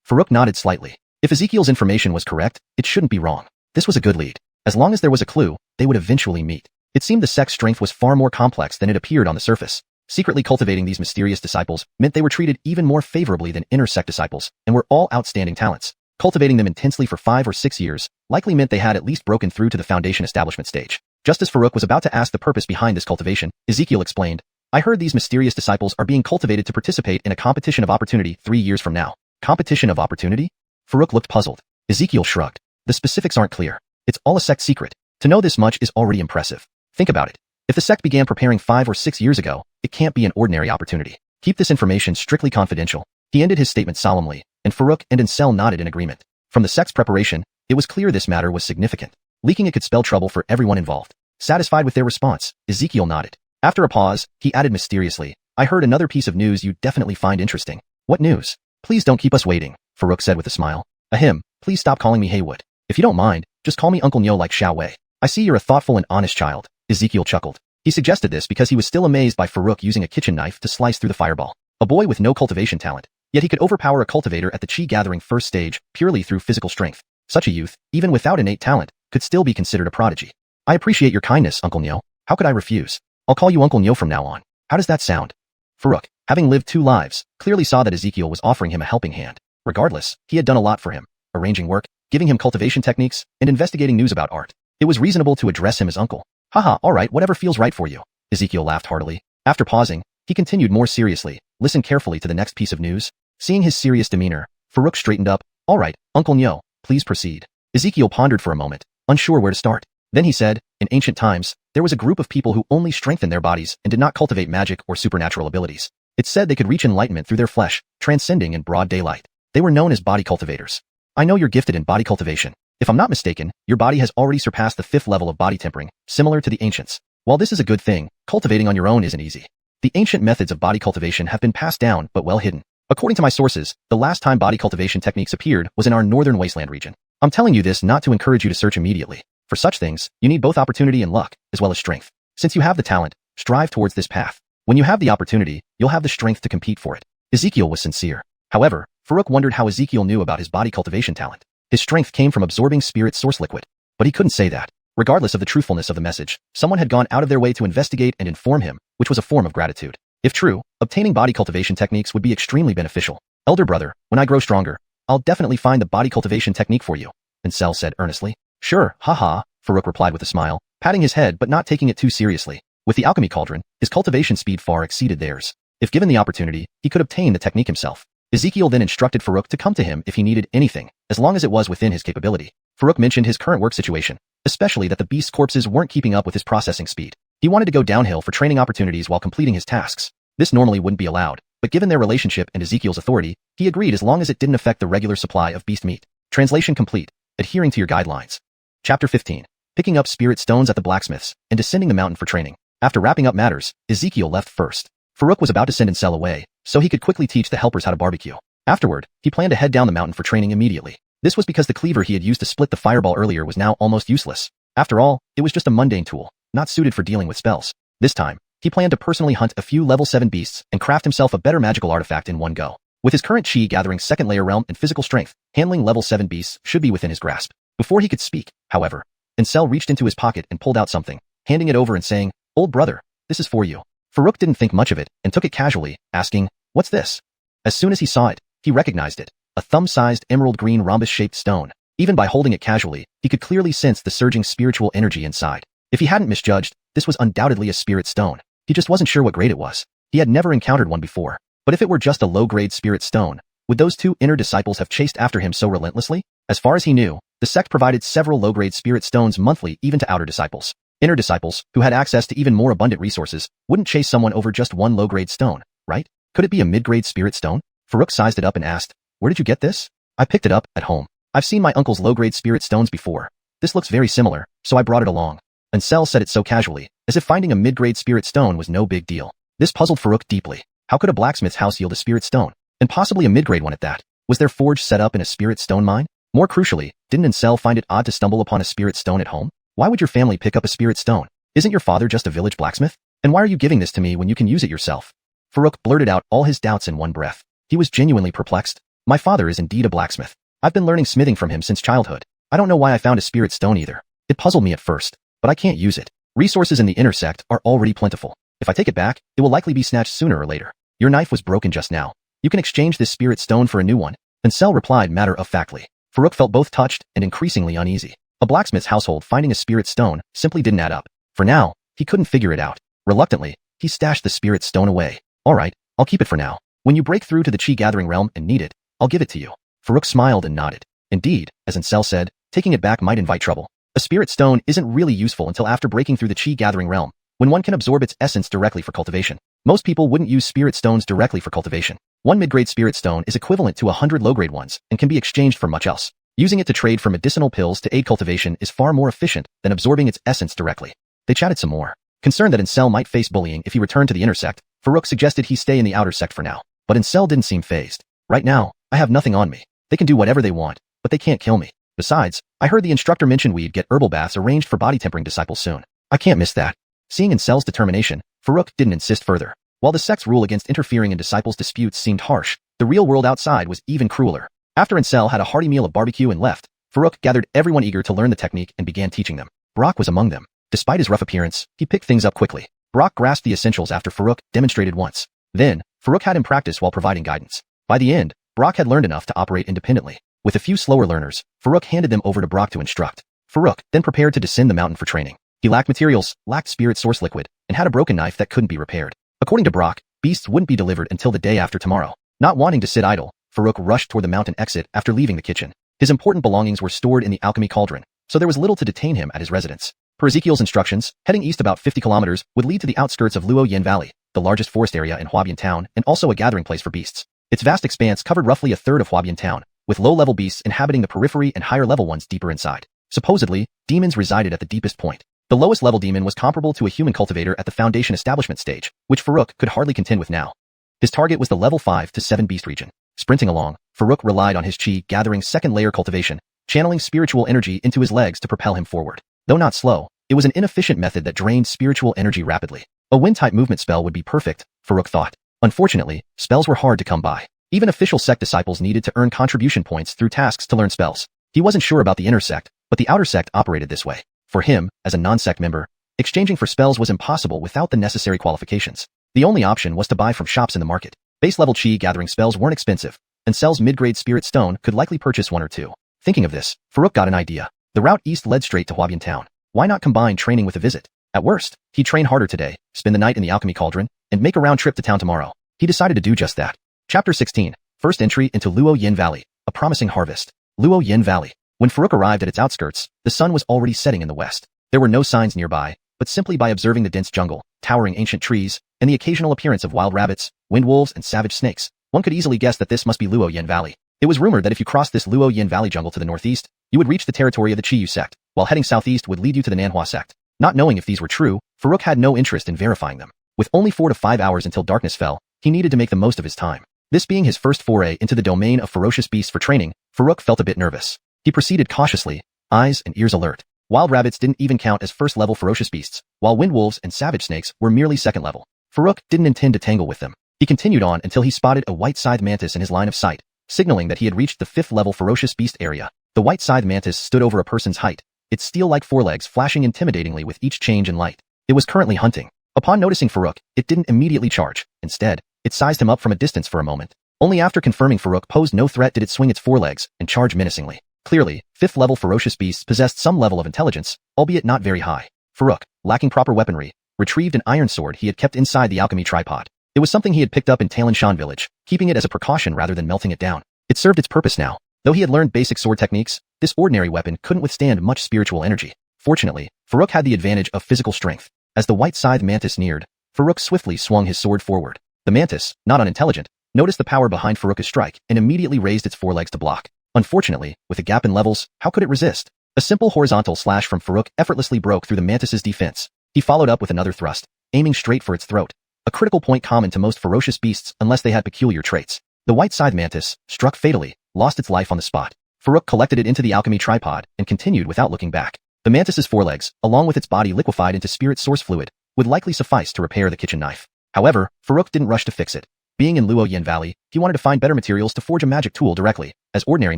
Farouk nodded slightly. If Ezekiel's information was correct, it shouldn't be wrong. This was a good lead. As long as there was a clue, they would eventually meet. It seemed the sect's strength was far more complex than it appeared on the surface. Secretly cultivating these mysterious disciples meant they were treated even more favorably than inner sect disciples, and were all outstanding talents. Cultivating them intensely for 5 or 6 years likely meant they had at least broken through to the foundation establishment stage. Just as Farouk was about to ask the purpose behind this cultivation, Ezekiel explained, I heard these mysterious disciples are being cultivated to participate in a competition of opportunity 3 years from now. Competition of opportunity? Farouk looked puzzled. Ezekiel shrugged. The specifics aren't clear. It's all a sect secret. To know this much is already impressive. Think about it. If the sect began preparing 5 or 6 years ago, it can't be an ordinary opportunity. Keep this information strictly confidential. He ended his statement solemnly, and Farouk and Ancestral nodded in agreement. From the sect's preparation, it was clear this matter was significant. Leaking it could spell trouble for everyone involved. Satisfied with their response, Ezekiel nodded. After a pause, he added mysteriously, I heard another piece of news you'd definitely find interesting. What news? Please don't keep us waiting, Farouk said with a smile. Ahem, please stop calling me Haywood. If you don't mind, just call me Uncle Nyo like Xiao Wei. I see you're a thoughtful and honest child. Ezekiel chuckled. He suggested this because he was still amazed by Farouk using a kitchen knife to slice through the fireball. A boy with no cultivation talent, yet he could overpower a cultivator at the chi gathering first stage purely through physical strength. Such a youth, even without innate talent, could still be considered a prodigy. I appreciate your kindness, Uncle Nyo. How could I refuse? I'll call you Uncle Nyo from now on. How does that sound? Farouk, having lived 2 lives, clearly saw that Ezekiel was offering him a helping hand. Regardless, he had done a lot for him, arranging work, giving him cultivation techniques, and investigating news about art. It was reasonable to address him as uncle. Haha, alright, whatever feels right for you. Ezekiel laughed heartily. After pausing, he continued more seriously, listen carefully to the next piece of news. Seeing his serious demeanor, Farouk straightened up. Alright, Uncle Nyo, please proceed. Ezekiel pondered for a moment, unsure where to start. Then he said, in ancient times, there was a group of people who only strengthened their bodies and did not cultivate magic or supernatural abilities. It said they could reach enlightenment through their flesh, transcending in broad daylight. They were known as body cultivators. I know you're gifted in body cultivation. If I'm not mistaken, your body has already surpassed the 5th level of body tempering, similar to the ancients. While this is a good thing, cultivating on your own isn't easy. The ancient methods of body cultivation have been passed down but well hidden. According to my sources, the last time body cultivation techniques appeared was in our northern wasteland region. I'm telling you this not to encourage you to search immediately. For such things, you need both opportunity and luck, as well as strength. Since you have the talent, strive towards this path. When you have the opportunity, you'll have the strength to compete for it. Ezekiel was sincere. However, Farouk wondered how Ezekiel knew about his body cultivation talent. His strength came from absorbing spirit source liquid. But he couldn't say that. Regardless of the truthfulness of the message, someone had gone out of their way to investigate and inform him, which was a form of gratitude. If true, obtaining body cultivation techniques would be extremely beneficial. Elder brother, when I grow stronger, I'll definitely find the body cultivation technique for you, Ansel said earnestly. Sure, haha, Farouk replied with a smile, patting his head but not taking it too seriously. With the Alchemy Cauldron, his cultivation speed far exceeded theirs. If given the opportunity, he could obtain the technique himself. Ezekiel then instructed Farouk to come to him if he needed anything, as long as it was within his capability. Farouk mentioned his current work situation, especially that the beast's corpses weren't keeping up with his processing speed. He wanted to go downhill for training opportunities while completing his tasks. This normally wouldn't be allowed, but given their relationship and Ezekiel's authority, he agreed as long as it didn't affect the regular supply of beast meat. Translation complete. Adhering to your guidelines. Chapter 15. Picking up spirit stones at the blacksmiths and descending the mountain for training. After wrapping up matters, Ezekiel left first. Farouk was about to send Ansel away, so he could quickly teach the helpers how to barbecue. Afterward, he planned to head down the mountain for training immediately. This was because the cleaver he had used to split the fireball earlier was now almost useless. After all, it was just a mundane tool, not suited for dealing with spells. This time, he planned to personally hunt a few level 7 beasts and craft himself a better magical artifact in one go. With his current chi gathering second layer realm and physical strength, handling level 7 beasts should be within his grasp. Before he could speak, however, Ansel reached into his pocket and pulled out something, handing it over and saying, "Old brother, this is for you." Farouk didn't think much of it and took it casually, asking, "What's this?" As soon as he saw it, he recognized it, a thumb-sized emerald green rhombus-shaped stone. Even by holding it casually, he could clearly sense the surging spiritual energy inside. If he hadn't misjudged, this was undoubtedly a spirit stone. He just wasn't sure what grade it was. He had never encountered one before. But if it were just a low-grade spirit stone, would those two inner disciples have chased after him so relentlessly? As far as he knew, the sect provided several low-grade spirit stones monthly even to outer disciples. Inner disciples, who had access to even more abundant resources, wouldn't chase someone over just one low-grade stone, right? Could it be a mid-grade spirit stone? Farouk sized it up and asked, "Where did you get this?" "I picked it up at home. I've seen my uncle's low-grade spirit stones before. This looks very similar, so I brought it along." Ansel said it so casually, as if finding a mid-grade spirit stone was no big deal. This puzzled Farouk deeply. How could a blacksmith's house yield a spirit stone? And possibly a mid-grade one at that? Was their forge set up in a spirit stone mine? More crucially, didn't Ansel find it odd to stumble upon a spirit stone at home? Why would your family pick up a spirit stone? Isn't your father just a village blacksmith? And why are you giving this to me when you can use it yourself? Farouk blurted out all his doubts in one breath. He was genuinely perplexed. My father is indeed a blacksmith. I've been learning smithing from him since childhood. I don't know why I found a spirit stone either. It puzzled me at first, but I can't use it. Resources in the inner sect are already plentiful. If I take it back, it will likely be snatched sooner or later. Your knife was broken just now. You can exchange this spirit stone for a new one. Ansel replied matter-of-factly. Farouk felt both touched and increasingly uneasy. A blacksmith's household finding a spirit stone simply didn't add up. For now, he couldn't figure it out. Reluctantly, he stashed the spirit stone away. Alright, I'll keep it for now. When you break through to the chi gathering realm and need it, I'll give it to you. Farouk smiled and nodded. Indeed, as Ansel said, taking it back might invite trouble. A spirit stone isn't really useful until after breaking through the chi gathering realm, when one can absorb its essence directly for cultivation. Most people wouldn't use spirit stones directly for cultivation. One mid-grade spirit stone is equivalent to 100 low-grade ones and can be exchanged for much else. Using it to trade for medicinal pills to aid cultivation is far more efficient than absorbing its essence directly. They chatted some more. Concerned that Ansel might face bullying if he returned to the inner sect, Farouk suggested he stay in the outer sect for now. But Ansel didn't seem fazed. Right now, I have nothing on me. They can do whatever they want, but they can't kill me. Besides, I heard the instructor mention we'd get herbal baths arranged for body tempering disciples soon. I can't miss that. Seeing Ansel's determination, Farouk didn't insist further. While the sect's rule against interfering in disciples' disputes seemed harsh, the real world outside was even crueler. After Ansel had a hearty meal of barbecue and left, Farouk gathered everyone eager to learn the technique and began teaching them. Brock was among them. Despite his rough appearance, he picked things up quickly. Brock grasped the essentials after Farouk demonstrated once. Then, Farouk had him practice while providing guidance. By the end, Brock had learned enough to operate independently. With a few slower learners, Farouk handed them over to Brock to instruct. Farouk then prepared to descend the mountain for training. He lacked materials, lacked spirit source liquid, and had a broken knife that couldn't be repaired. According to Brock, beasts wouldn't be delivered until the day after tomorrow. Not wanting to sit idle, Farouk rushed toward the mountain exit after leaving the kitchen. His important belongings were stored in the Alchemy Cauldron, so there was little to detain him at his residence. Per Ezekiel's instructions, heading east about 50 kilometers would lead to the outskirts of Luo Yin Valley, the largest forest area in Huabian Town and also a gathering place for beasts. Its vast expanse covered roughly a third of Huabian Town, with low-level beasts inhabiting the periphery and higher-level ones deeper inside. Supposedly, demons resided at the deepest point. The lowest-level demon was comparable to a human cultivator at the Foundation establishment stage, which Farouk could hardly contend with now. His target was the level 5 to 7 beast region. Sprinting along, Farouk relied on his chi gathering second-layer cultivation, channeling spiritual energy into his legs to propel him forward. Though not slow, it was an inefficient method that drained spiritual energy rapidly. A wind-type movement spell would be perfect, Farouk thought. Unfortunately, spells were hard to come by. Even official sect disciples needed to earn contribution points through tasks to learn spells. He wasn't sure about the inner sect, but the outer sect operated this way. For him, as a non-sect member, exchanging for spells was impossible without the necessary qualifications. The only option was to buy from shops in the market. Base-level chi gathering spells weren't expensive, and Cell's mid-grade spirit stone could likely purchase one or two. Thinking of this, Farouk got an idea. The route east led straight to Huabian town. Why not combine training with a visit? At worst, he'd train harder today, spend the night in the Alchemy Cauldron, and make a round trip to town tomorrow. He decided to do just that. Chapter 16. First entry into Luo Yin Valley. A promising harvest. Luo Yin Valley. When Farouk arrived at its outskirts, the sun was already setting in the west. There were no signs nearby, but simply by observing the dense jungle, towering ancient trees, and the occasional appearance of wild rabbits, wind wolves, and savage snakes, one could easily guess that this must be Luo Yin Valley. It was rumored that if you crossed this Luo Yin Valley jungle to the northeast, you would reach the territory of the Chiyu sect, while heading southeast would lead you to the Nanhua sect. Not knowing if these were true, Farouk had no interest in verifying them. With only 4 to 5 hours until darkness fell, he needed to make the most of his time. This being his first foray into the domain of ferocious beasts for training, Farouk felt a bit nervous. He proceeded cautiously, eyes and ears alert. Wild rabbits didn't even count as first-level ferocious beasts, while wind wolves and savage snakes were merely second-level. Farouk didn't intend to tangle with them. He continued on until he spotted a white scythe mantis in his line of sight, signaling that he had reached the 5th-level ferocious beast area. The white scythe mantis stood over a person's height, its steel-like forelegs flashing intimidatingly with each change in light. It was currently hunting. Upon noticing Farouk, it didn't immediately charge. Instead, it sized him up from a distance for a moment. Only after confirming Farouk posed no threat did it swing its forelegs and charge menacingly. Clearly, 5th-level ferocious beasts possessed some level of intelligence, albeit not very high. Farouk, lacking proper weaponry, retrieved an iron sword he had kept inside the alchemy tripod. It was something he had picked up in Talon village, keeping it as a precaution rather than melting it down. It served its purpose now. Though he had learned basic sword techniques, this ordinary weapon couldn't withstand much spiritual energy. Fortunately, Farouk had the advantage of physical strength. As the white scythe mantis neared, Farouk swiftly swung his sword forward. The mantis, not unintelligent, noticed the power behind Farouk's strike and immediately raised its forelegs to block. Unfortunately, with a gap in levels, how could it resist? A simple horizontal slash from Farouk effortlessly broke through the mantis's defense. He followed up with another thrust, aiming straight for its throat, a critical point common to most ferocious beasts unless they had peculiar traits. The white scythe mantis, struck fatally, lost its life on the spot. Farouk collected it into the alchemy tripod and continued without looking back. The mantis's forelegs, along with its body liquefied into spirit source fluid, would likely suffice to repair the kitchen knife. However, Farouk didn't rush to fix it. Being in Luo Yin Valley, he wanted to find better materials to forge a magic tool directly, as ordinary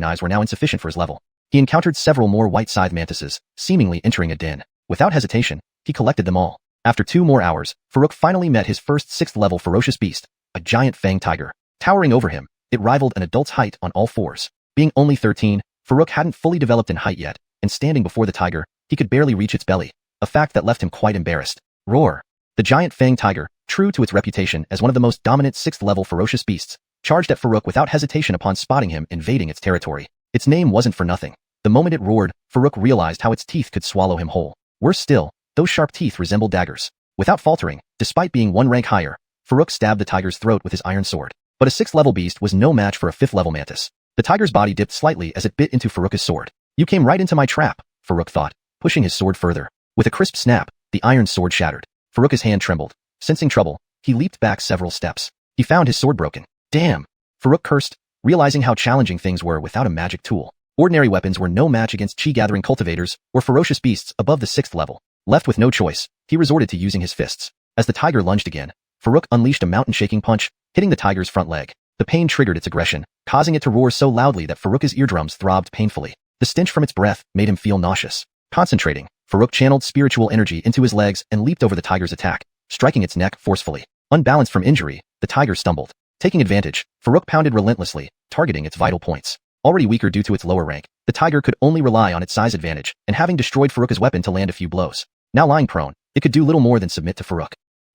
knives were now insufficient for his level. He encountered several more white scythe mantises, seemingly entering a den. Without hesitation, he collected them all. After 2 more hours, Farouk finally met his first 6th-level ferocious beast, a giant fang tiger. Towering over him, it rivaled an adult's height on all 4s. Being only 13, Farouk hadn't fully developed in height yet, and standing before the tiger, he could barely reach its belly, a fact that left him quite embarrassed. Roar! The giant fang tiger, true to its reputation as one of the most dominant 6th-level ferocious beasts, charged at Farouk without hesitation upon spotting him invading its territory. Its name wasn't for nothing. The moment it roared, Farouk realized how its teeth could swallow him whole. Worse still, those sharp teeth resembled daggers. Without faltering, despite being 1 rank higher, Farouk stabbed the tiger's throat with his iron sword. But a 6th-level beast was no match for a 5th-level mantis. The tiger's body dipped slightly as it bit into Farouk's sword. You came right into my trap, Farouk thought, pushing his sword further. With a crisp snap, the iron sword shattered. Farouk's hand trembled. Sensing trouble, he leaped back several steps. He found his sword broken. Damn! Farouk cursed, realizing how challenging things were without a magic tool. Ordinary weapons were no match against chi-gathering cultivators or ferocious beasts above the 6th level. Left with no choice, he resorted to using his fists. As the tiger lunged again, Farouk unleashed a mountain-shaking punch, hitting the tiger's front leg. The pain triggered its aggression, causing it to roar so loudly that Farouk's eardrums throbbed painfully. The stench from its breath made him feel nauseous. Concentrating, Farouk channeled spiritual energy into his legs and leaped over the tiger's attack, striking its neck forcefully. Unbalanced from injury, the tiger stumbled. Taking advantage, Farouk pounded relentlessly, targeting its vital points. Already weaker due to its lower rank, the tiger could only rely on its size advantage, and having destroyed Farouk's weapon to land a few blows. Now lying prone, it could do little more than submit to Farouk.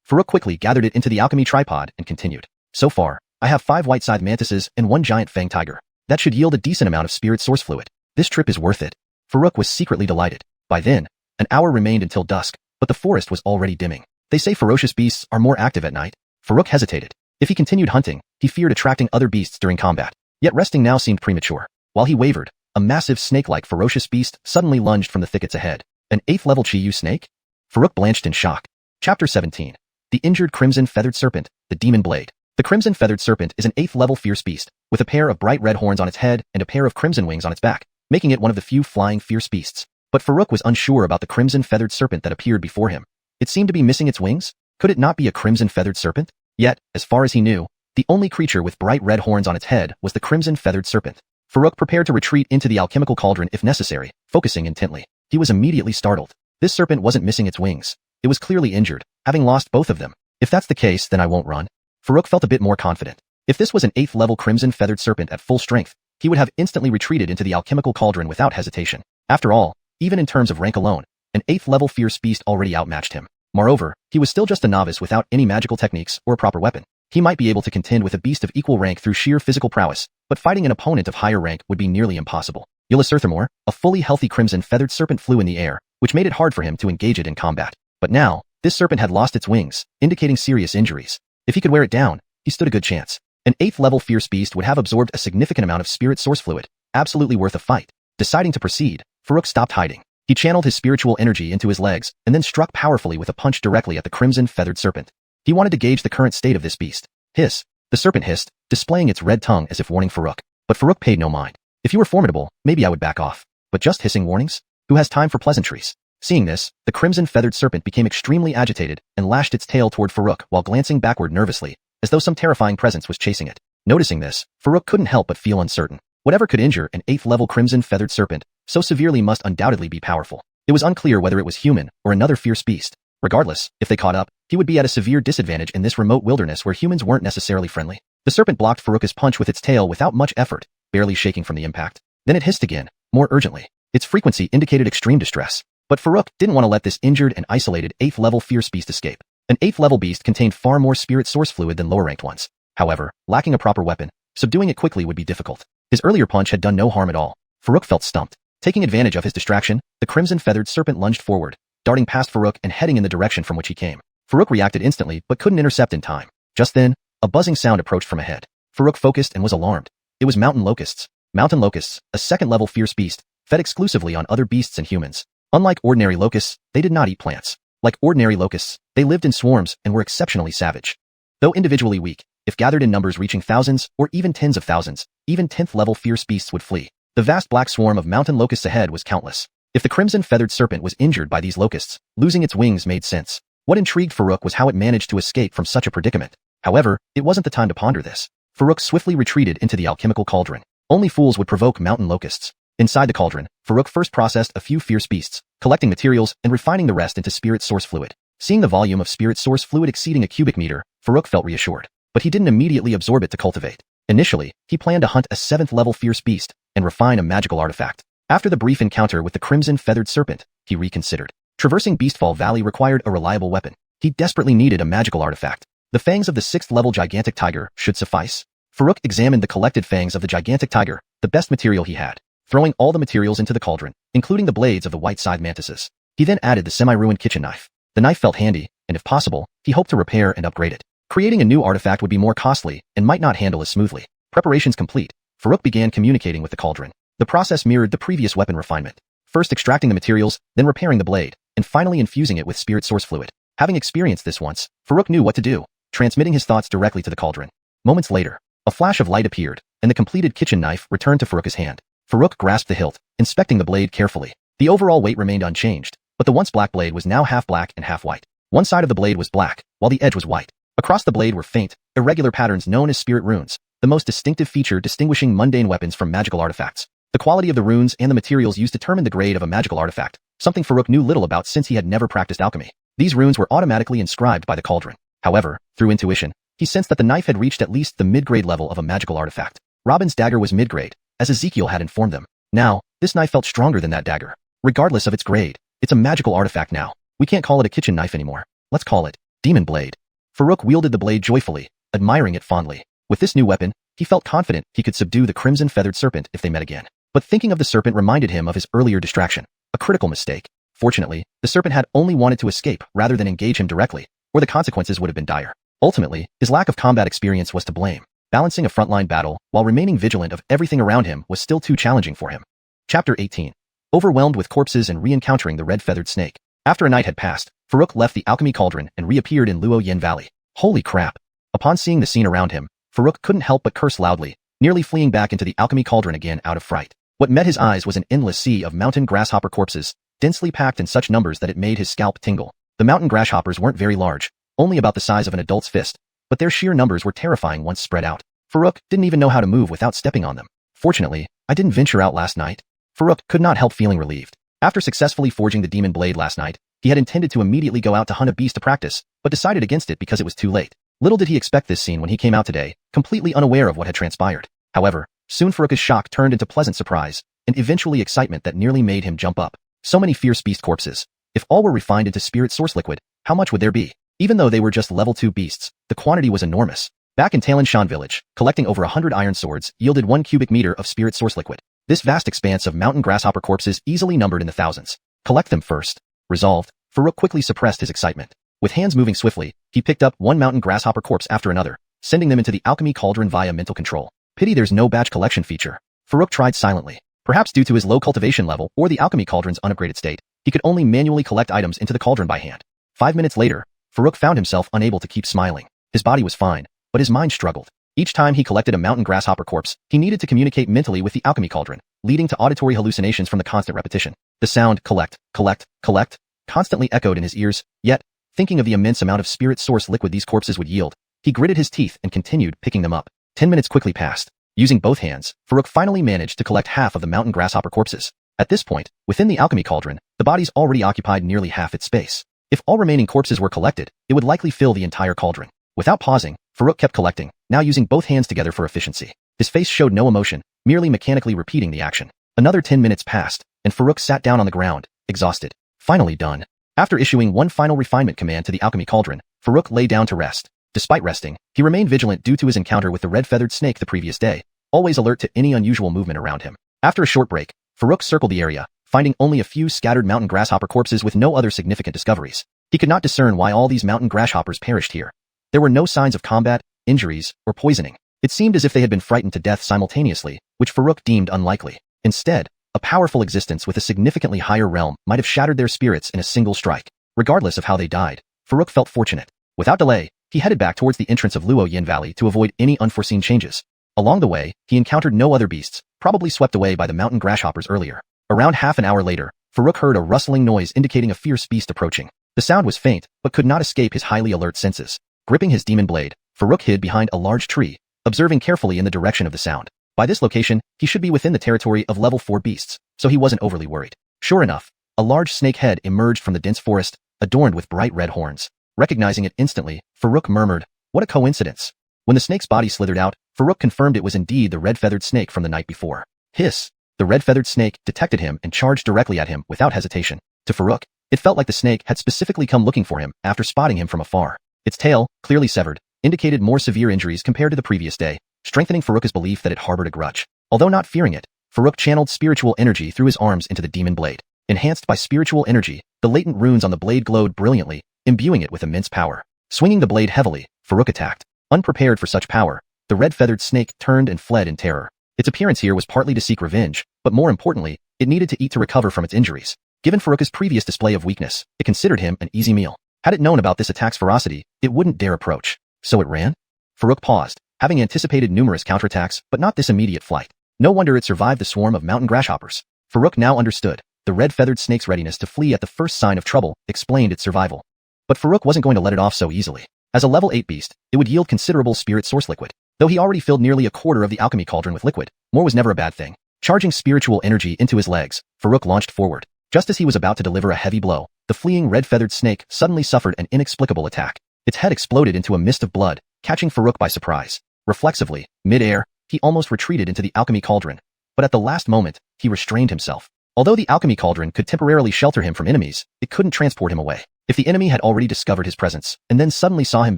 Farouk quickly gathered it into the alchemy tripod and continued. So far, I have 5 white scythe mantises and 1 giant fang tiger. That should yield a decent amount of spirit source fluid. This trip is worth it. Farouk was secretly delighted. By then, an hour remained until dusk, but the forest was already dimming. They say ferocious beasts are more active at night. Farouk hesitated. If he continued hunting, he feared attracting other beasts during combat. Yet resting now seemed premature. While he wavered, a massive snake-like ferocious beast suddenly lunged from the thickets ahead. An 8th-level Chiyu snake? Farouk blanched in shock. Chapter 17. The injured crimson feathered serpent, the demon blade. The crimson feathered serpent is an 8th-level fierce beast, with a pair of bright red horns on its head and a pair of crimson wings on its back, making it one of the few flying fierce beasts. But Farouk was unsure about the crimson feathered serpent that appeared before him. It seemed to be missing its wings. Could it not be a crimson feathered serpent? Yet, as far as he knew, the only creature with bright red horns on its head was the crimson feathered serpent. Farouk prepared to retreat into the alchemical cauldron if necessary, focusing intently. He was immediately startled. This serpent wasn't missing its wings. It was clearly injured, having lost both of them. If that's the case, then I won't run. Farouk felt a bit more confident. If this was an 8th level crimson feathered serpent at full strength, he would have instantly retreated into the alchemical cauldron without hesitation. After all, even in terms of rank alone, an 8th level fierce beast already outmatched him. Moreover, he was still just a novice without any magical techniques or a proper weapon. He might be able to contend with a beast of equal rank through sheer physical prowess, but fighting an opponent of higher rank would be nearly impossible. Furthermore, a fully healthy crimson feathered serpent flew in the air, which made it hard for him to engage it in combat. But now, this serpent had lost its wings, indicating serious injuries. If he could wear it down, he stood a good chance. An 8th level fierce beast would have absorbed a significant amount of spirit source fluid, absolutely worth a fight. Deciding to proceed, Farouk stopped hiding. He channeled his spiritual energy into his legs and then struck powerfully with a punch directly at the crimson feathered serpent. He wanted to gauge the current state of this beast. Hiss. The serpent hissed, displaying its red tongue as if warning Farouk. But Farouk paid no mind. If you were formidable, maybe I would back off. But just hissing warnings? Who has time for pleasantries? Seeing this, the crimson feathered serpent became extremely agitated and lashed its tail toward Farouk while glancing backward nervously, as though some terrifying presence was chasing it. Noticing this, Farouk couldn't help but feel uncertain. Whatever could injure an 8th level crimson feathered serpent so severely must undoubtedly be powerful. It was unclear whether it was human or another fierce beast. Regardless, if they caught up, he would be at a severe disadvantage in this remote wilderness where humans weren't necessarily friendly. The serpent blocked Farouk's punch with its tail without much effort, barely shaking from the impact. Then it hissed again, more urgently. Its frequency indicated extreme distress. But Farouk didn't want to let this injured and isolated 8th level fierce beast escape. An 8th level beast contained far more spirit source fluid than lower ranked ones. However, lacking a proper weapon, subduing it quickly would be difficult. His earlier punch had done no harm at all. Farouk felt stumped. Taking advantage of his distraction, the crimson feathered serpent lunged forward, darting past Farouk and heading in the direction from which he came. Farouk reacted instantly but couldn't intercept in time. Just then, a buzzing sound approached from ahead. Farouk focused and was alarmed. It was mountain locusts. Mountain locusts, a 2nd level fierce beast, fed exclusively on other beasts and humans. Unlike ordinary locusts, they did not eat plants. Like ordinary locusts, they lived in swarms and were exceptionally savage. Though individually weak, if gathered in numbers reaching thousands or even tens of thousands, even 10th level fierce beasts would flee. The vast black swarm of mountain locusts ahead was countless. If the crimson feathered serpent was injured by these locusts, losing its wings made sense. What intrigued Farouk was how it managed to escape from such a predicament. However, it wasn't the time to ponder this. Farouk swiftly retreated into the alchemical cauldron. Only fools would provoke mountain locusts. Inside the cauldron, Farouk first processed a few fierce beasts, collecting materials and refining the rest into spirit source fluid. Seeing the volume of spirit source fluid exceeding a cubic meter, Farouk felt reassured. But he didn't immediately absorb it to cultivate. Initially, he planned to hunt a 7th level fierce beast and refine a magical artifact. After the brief encounter with the crimson feathered serpent, he reconsidered. Traversing Beastfall Valley required a reliable weapon. He desperately needed a magical artifact. The fangs of the 6th level gigantic tiger should suffice. Farouk examined the collected fangs of the gigantic tiger, the best material he had, throwing all the materials into the cauldron, including the blades of the white-side mantises. He then added the semi-ruined kitchen knife. The knife felt handy, and if possible, he hoped to repair and upgrade it. Creating a new artifact would be more costly and might not handle as smoothly. Preparations complete, Farouk began communicating with the cauldron. The process mirrored the previous weapon refinement. First extracting the materials, then repairing the blade, and finally infusing it with spirit source fluid. Having experienced this once, Farouk knew what to do, transmitting his thoughts directly to the cauldron. Moments later, a flash of light appeared, and the completed kitchen knife returned to Farouk's hand. Farouk grasped the hilt, inspecting the blade carefully. The overall weight remained unchanged, but the once black blade was now half black and half white. One side of the blade was black, while the edge was white. Across the blade were faint, irregular patterns known as spirit runes, the most distinctive feature distinguishing mundane weapons from magical artifacts. The quality of the runes and the materials used determined the grade of a magical artifact, something Farouk knew little about since he had never practiced alchemy. These runes were automatically inscribed by the cauldron. However, through intuition, he sensed that the knife had reached at least the mid-grade level of a magical artifact. Robin's dagger was mid-grade, as Ezekiel had informed them. Now, this knife felt stronger than that dagger. Regardless of its grade, it's a magical artifact now. We can't call it a kitchen knife anymore. Let's call it Demon Blade. Farouk wielded the blade joyfully, admiring it fondly. With this new weapon, he felt confident he could subdue the crimson feathered serpent if they met again. But thinking of the serpent reminded him of his earlier distraction, a critical mistake. Fortunately, the serpent had only wanted to escape rather than engage him directly, or the consequences would have been dire. Ultimately, his lack of combat experience was to blame. Balancing a frontline battle while remaining vigilant of everything around him was still too challenging for him. Chapter 18. Overwhelmed with corpses and re-encountering the red-feathered snake. After a night had passed, Farouk left the Alchemy Cauldron and reappeared in Luo Yin Valley. Holy crap! Upon seeing the scene around him, Farouk couldn't help but curse loudly, nearly fleeing back into the Alchemy Cauldron again out of fright. What met his eyes was an endless sea of mountain grasshopper corpses, densely packed in such numbers that it made his scalp tingle. The mountain grasshoppers weren't very large, only about the size of an adult's fist, but their sheer numbers were terrifying once spread out. Farouk didn't even know how to move without stepping on them. Fortunately, I didn't venture out last night. Farouk could not help feeling relieved. After successfully forging the demon blade last night, he had intended to immediately go out to hunt a beast to practice, but decided against it because it was too late. Little did he expect this scene when he came out today, completely unaware of what had transpired. However, soon Farouk's shock turned into pleasant surprise, and eventually excitement that nearly made him jump up. So many fierce beast corpses. If all were refined into spirit source liquid, how much would there be? Even though they were just level 2 beasts, the quantity was enormous. Back in Talanshan village, collecting over 100 iron swords yielded 1 cubic meter of spirit source liquid. This vast expanse of mountain grasshopper corpses easily numbered in the thousands. Collect them first. Resolved, Farouk quickly suppressed his excitement. With hands moving swiftly, he picked up 1 mountain grasshopper corpse after another, sending them into the Alchemy Cauldron via mental control. Pity there's no batch collection feature. Farouk tried silently. Perhaps due to his low cultivation level or the Alchemy Cauldron's unupgraded state, he could only manually collect items into the cauldron by hand. 5 minutes later, Farouk found himself unable to keep smiling. His body was fine, but his mind struggled. Each time he collected a mountain grasshopper corpse, he needed to communicate mentally with the Alchemy Cauldron, leading to auditory hallucinations from the constant repetition. The sound, collect, collect, collect, constantly echoed in his ears, yet, thinking of the immense amount of spirit source liquid these corpses would yield, he gritted his teeth and continued picking them up. 10 minutes quickly passed. Using both hands, Farouk finally managed to collect half of the mountain grasshopper corpses. At this point, within the Alchemy Cauldron, the bodies already occupied nearly half its space. If all remaining corpses were collected, it would likely fill the entire cauldron. Without pausing, Farouk kept collecting, now using both hands together for efficiency. His face showed no emotion, merely mechanically repeating the action. Another 10 minutes passed, and Farouk sat down on the ground, exhausted. Finally done. After issuing one final refinement command to the Alchemy Cauldron, Farouk lay down to rest. Despite resting, he remained vigilant due to his encounter with the red-feathered snake the previous day, always alert to any unusual movement around him. After a short break, Farouk circled the area, finding only a few scattered mountain grasshopper corpses with no other significant discoveries. He could not discern why all these mountain grasshoppers perished here. There were no signs of combat, injuries, or poisoning. It seemed as if they had been frightened to death simultaneously, which Farouk deemed unlikely. Instead, a powerful existence with a significantly higher realm might have shattered their spirits in a single strike. Regardless of how they died, Farouk felt fortunate. Without delay, he headed back towards the entrance of Luoyin Valley to avoid any unforeseen changes. Along the way, he encountered no other beasts, probably swept away by the mountain grasshoppers earlier. Around half an hour later, Farouk heard a rustling noise indicating a fierce beast approaching. The sound was faint, but could not escape his highly alert senses. Gripping his demon blade, Farouk hid behind a large tree, observing carefully in the direction of the sound. By this location, he should be within the territory of level 4 beasts, so he wasn't overly worried. Sure enough, a large snake head emerged from the dense forest, adorned with bright red horns. Recognizing it instantly, Farouk murmured, "What a coincidence." When the snake's body slithered out, Farouk confirmed it was indeed the red-feathered snake from the night before. Hiss! The red-feathered snake detected him and charged directly at him without hesitation. To Farouk, it felt like the snake had specifically come looking for him after spotting him from afar. Its tail, clearly severed, indicated more severe injuries compared to the previous day, strengthening Farouk's belief that it harbored a grudge. Although not fearing it, Farouk channeled spiritual energy through his arms into the demon blade. Enhanced by spiritual energy, the latent runes on the blade glowed brilliantly, imbuing it with immense power. Swinging the blade heavily, Farouk attacked. Unprepared for such power, the red-feathered snake turned and fled in terror. Its appearance here was partly to seek revenge, but more importantly, it needed to eat to recover from its injuries. Given Farouk's previous display of weakness, it considered him an easy meal. Had it known about this attack's ferocity, it wouldn't dare approach. So it ran? Farouk paused, having anticipated numerous counterattacks, but not this immediate flight. No wonder it survived the swarm of mountain grasshoppers. Farouk now understood. The red-feathered snake's readiness to flee at the first sign of trouble explained its survival. But Farouk wasn't going to let it off so easily. As a level 8 beast, it would yield considerable spirit source liquid. Though he already filled nearly a quarter of the alchemy cauldron with liquid, more was never a bad thing. Charging spiritual energy into his legs, Farouk launched forward. Just as he was about to deliver a heavy blow, the fleeing red-feathered snake suddenly suffered an inexplicable attack. Its head exploded into a mist of blood, catching Farouk by surprise. Reflexively, mid-air, he almost retreated into the alchemy cauldron. But at the last moment, he restrained himself. Although the alchemy cauldron could temporarily shelter him from enemies, it couldn't transport him away. If the enemy had already discovered his presence, and then suddenly saw him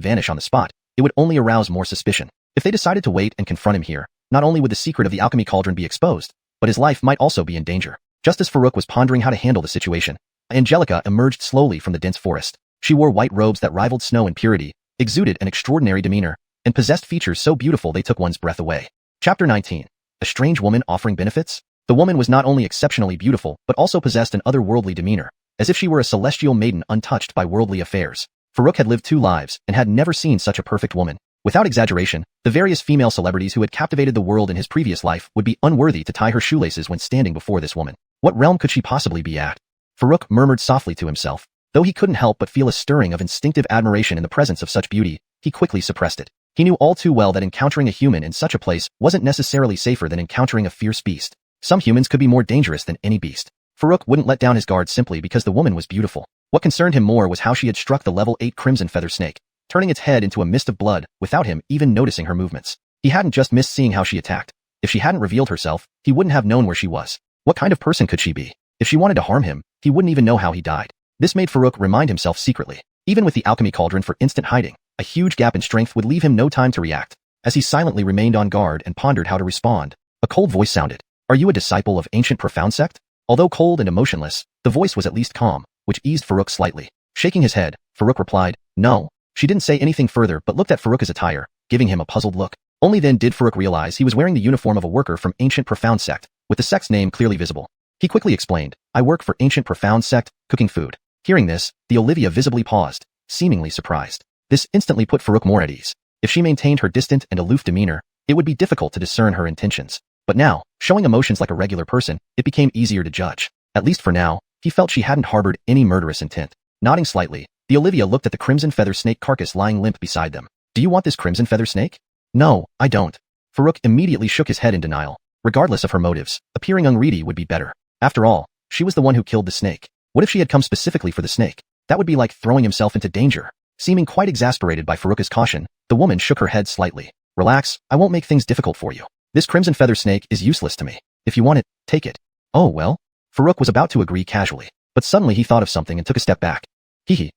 vanish on the spot, it would only arouse more suspicion. If they decided to wait and confront him here, not only would the secret of the alchemy cauldron be exposed, but his life might also be in danger. Just as Farouk was pondering how to handle the situation, Angelica emerged slowly from the dense forest. She wore white robes that rivaled snow in purity, exuded an extraordinary demeanor, and possessed features so beautiful they took one's breath away. Chapter 19. A strange woman offering benefits? The woman was not only exceptionally beautiful, but also possessed an otherworldly demeanor, as if she were a celestial maiden untouched by worldly affairs. Farouk had lived 2 lives and had never seen such a perfect woman. Without exaggeration, the various female celebrities who had captivated the world in his previous life would be unworthy to tie her shoelaces when standing before this woman. What realm could she possibly be at? Farouk murmured softly to himself. Though he couldn't help but feel a stirring of instinctive admiration in the presence of such beauty, he quickly suppressed it. He knew all too well that encountering a human in such a place wasn't necessarily safer than encountering a fierce beast. Some humans could be more dangerous than any beast. Farouk wouldn't let down his guard simply because the woman was beautiful. What concerned him more was how she had struck the level 8 crimson feather snake, turning its head into a mist of blood without him even noticing her movements. He hadn't just missed seeing how she attacked. If she hadn't revealed herself, he wouldn't have known where she was. What kind of person could she be? If she wanted to harm him, he wouldn't even know how he died. This made Farouk remind himself secretly. Even with the Alchemy Cauldron for instant hiding, a huge gap in strength would leave him no time to react. As he silently remained on guard and pondered how to respond, a cold voice sounded. "Are you a disciple of ancient profound sect?" Although cold and emotionless, the voice was at least calm, which eased Farouk slightly. Shaking his head, Farouk replied, "No." She didn't say anything further but looked at Farouk's attire, giving him a puzzled look. Only then did Farouk realize he was wearing the uniform of a worker from Ancient Profound Sect, with the sect's name clearly visible. He quickly explained, "I work for Ancient Profound Sect, cooking food." Hearing this, the Olivia visibly paused, seemingly surprised. This instantly put Farouk more at ease. If she maintained her distant and aloof demeanor, it would be difficult to discern her intentions. But now, showing emotions like a regular person, it became easier to judge. At least for now, he felt she hadn't harbored any murderous intent. Nodding slightly, the Olivia looked at the crimson feather snake carcass lying limp beside them. "Do you want this crimson feather snake?" "No, I don't." Farouk immediately shook his head in denial. Regardless of her motives, appearing unready would be better. After all, she was the one who killed the snake. What if she had come specifically for the snake? That would be like throwing himself into danger. Seeming quite exasperated by Farouk's caution, the woman shook her head slightly. "Relax, I won't make things difficult for you. This crimson feather snake is useless to me. If you want it, take it." "Oh well." Farouk was about to agree casually, but suddenly he thought of something and took a step back.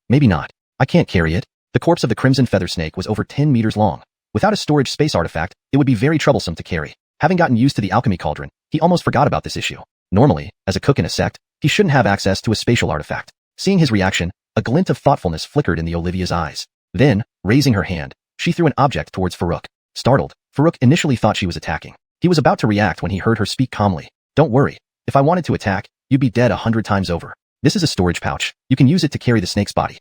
Maybe not. I can't carry it." The corpse of the crimson feather snake was over 10 meters long. Without a storage space artifact, it would be very troublesome to carry. Having gotten used to the Alchemy Cauldron, he almost forgot about this issue. Normally, as a cook in a sect, he shouldn't have access to a spatial artifact. Seeing his reaction, a glint of thoughtfulness flickered in the Olivia's eyes. Then, raising her hand, she threw an object towards Farouk. Startled, Farouk initially thought she was attacking. He was about to react when he heard her speak calmly. "Don't worry. If I wanted to attack, you'd be dead 100 times over. This is a storage pouch. You can use it to carry the snake's body."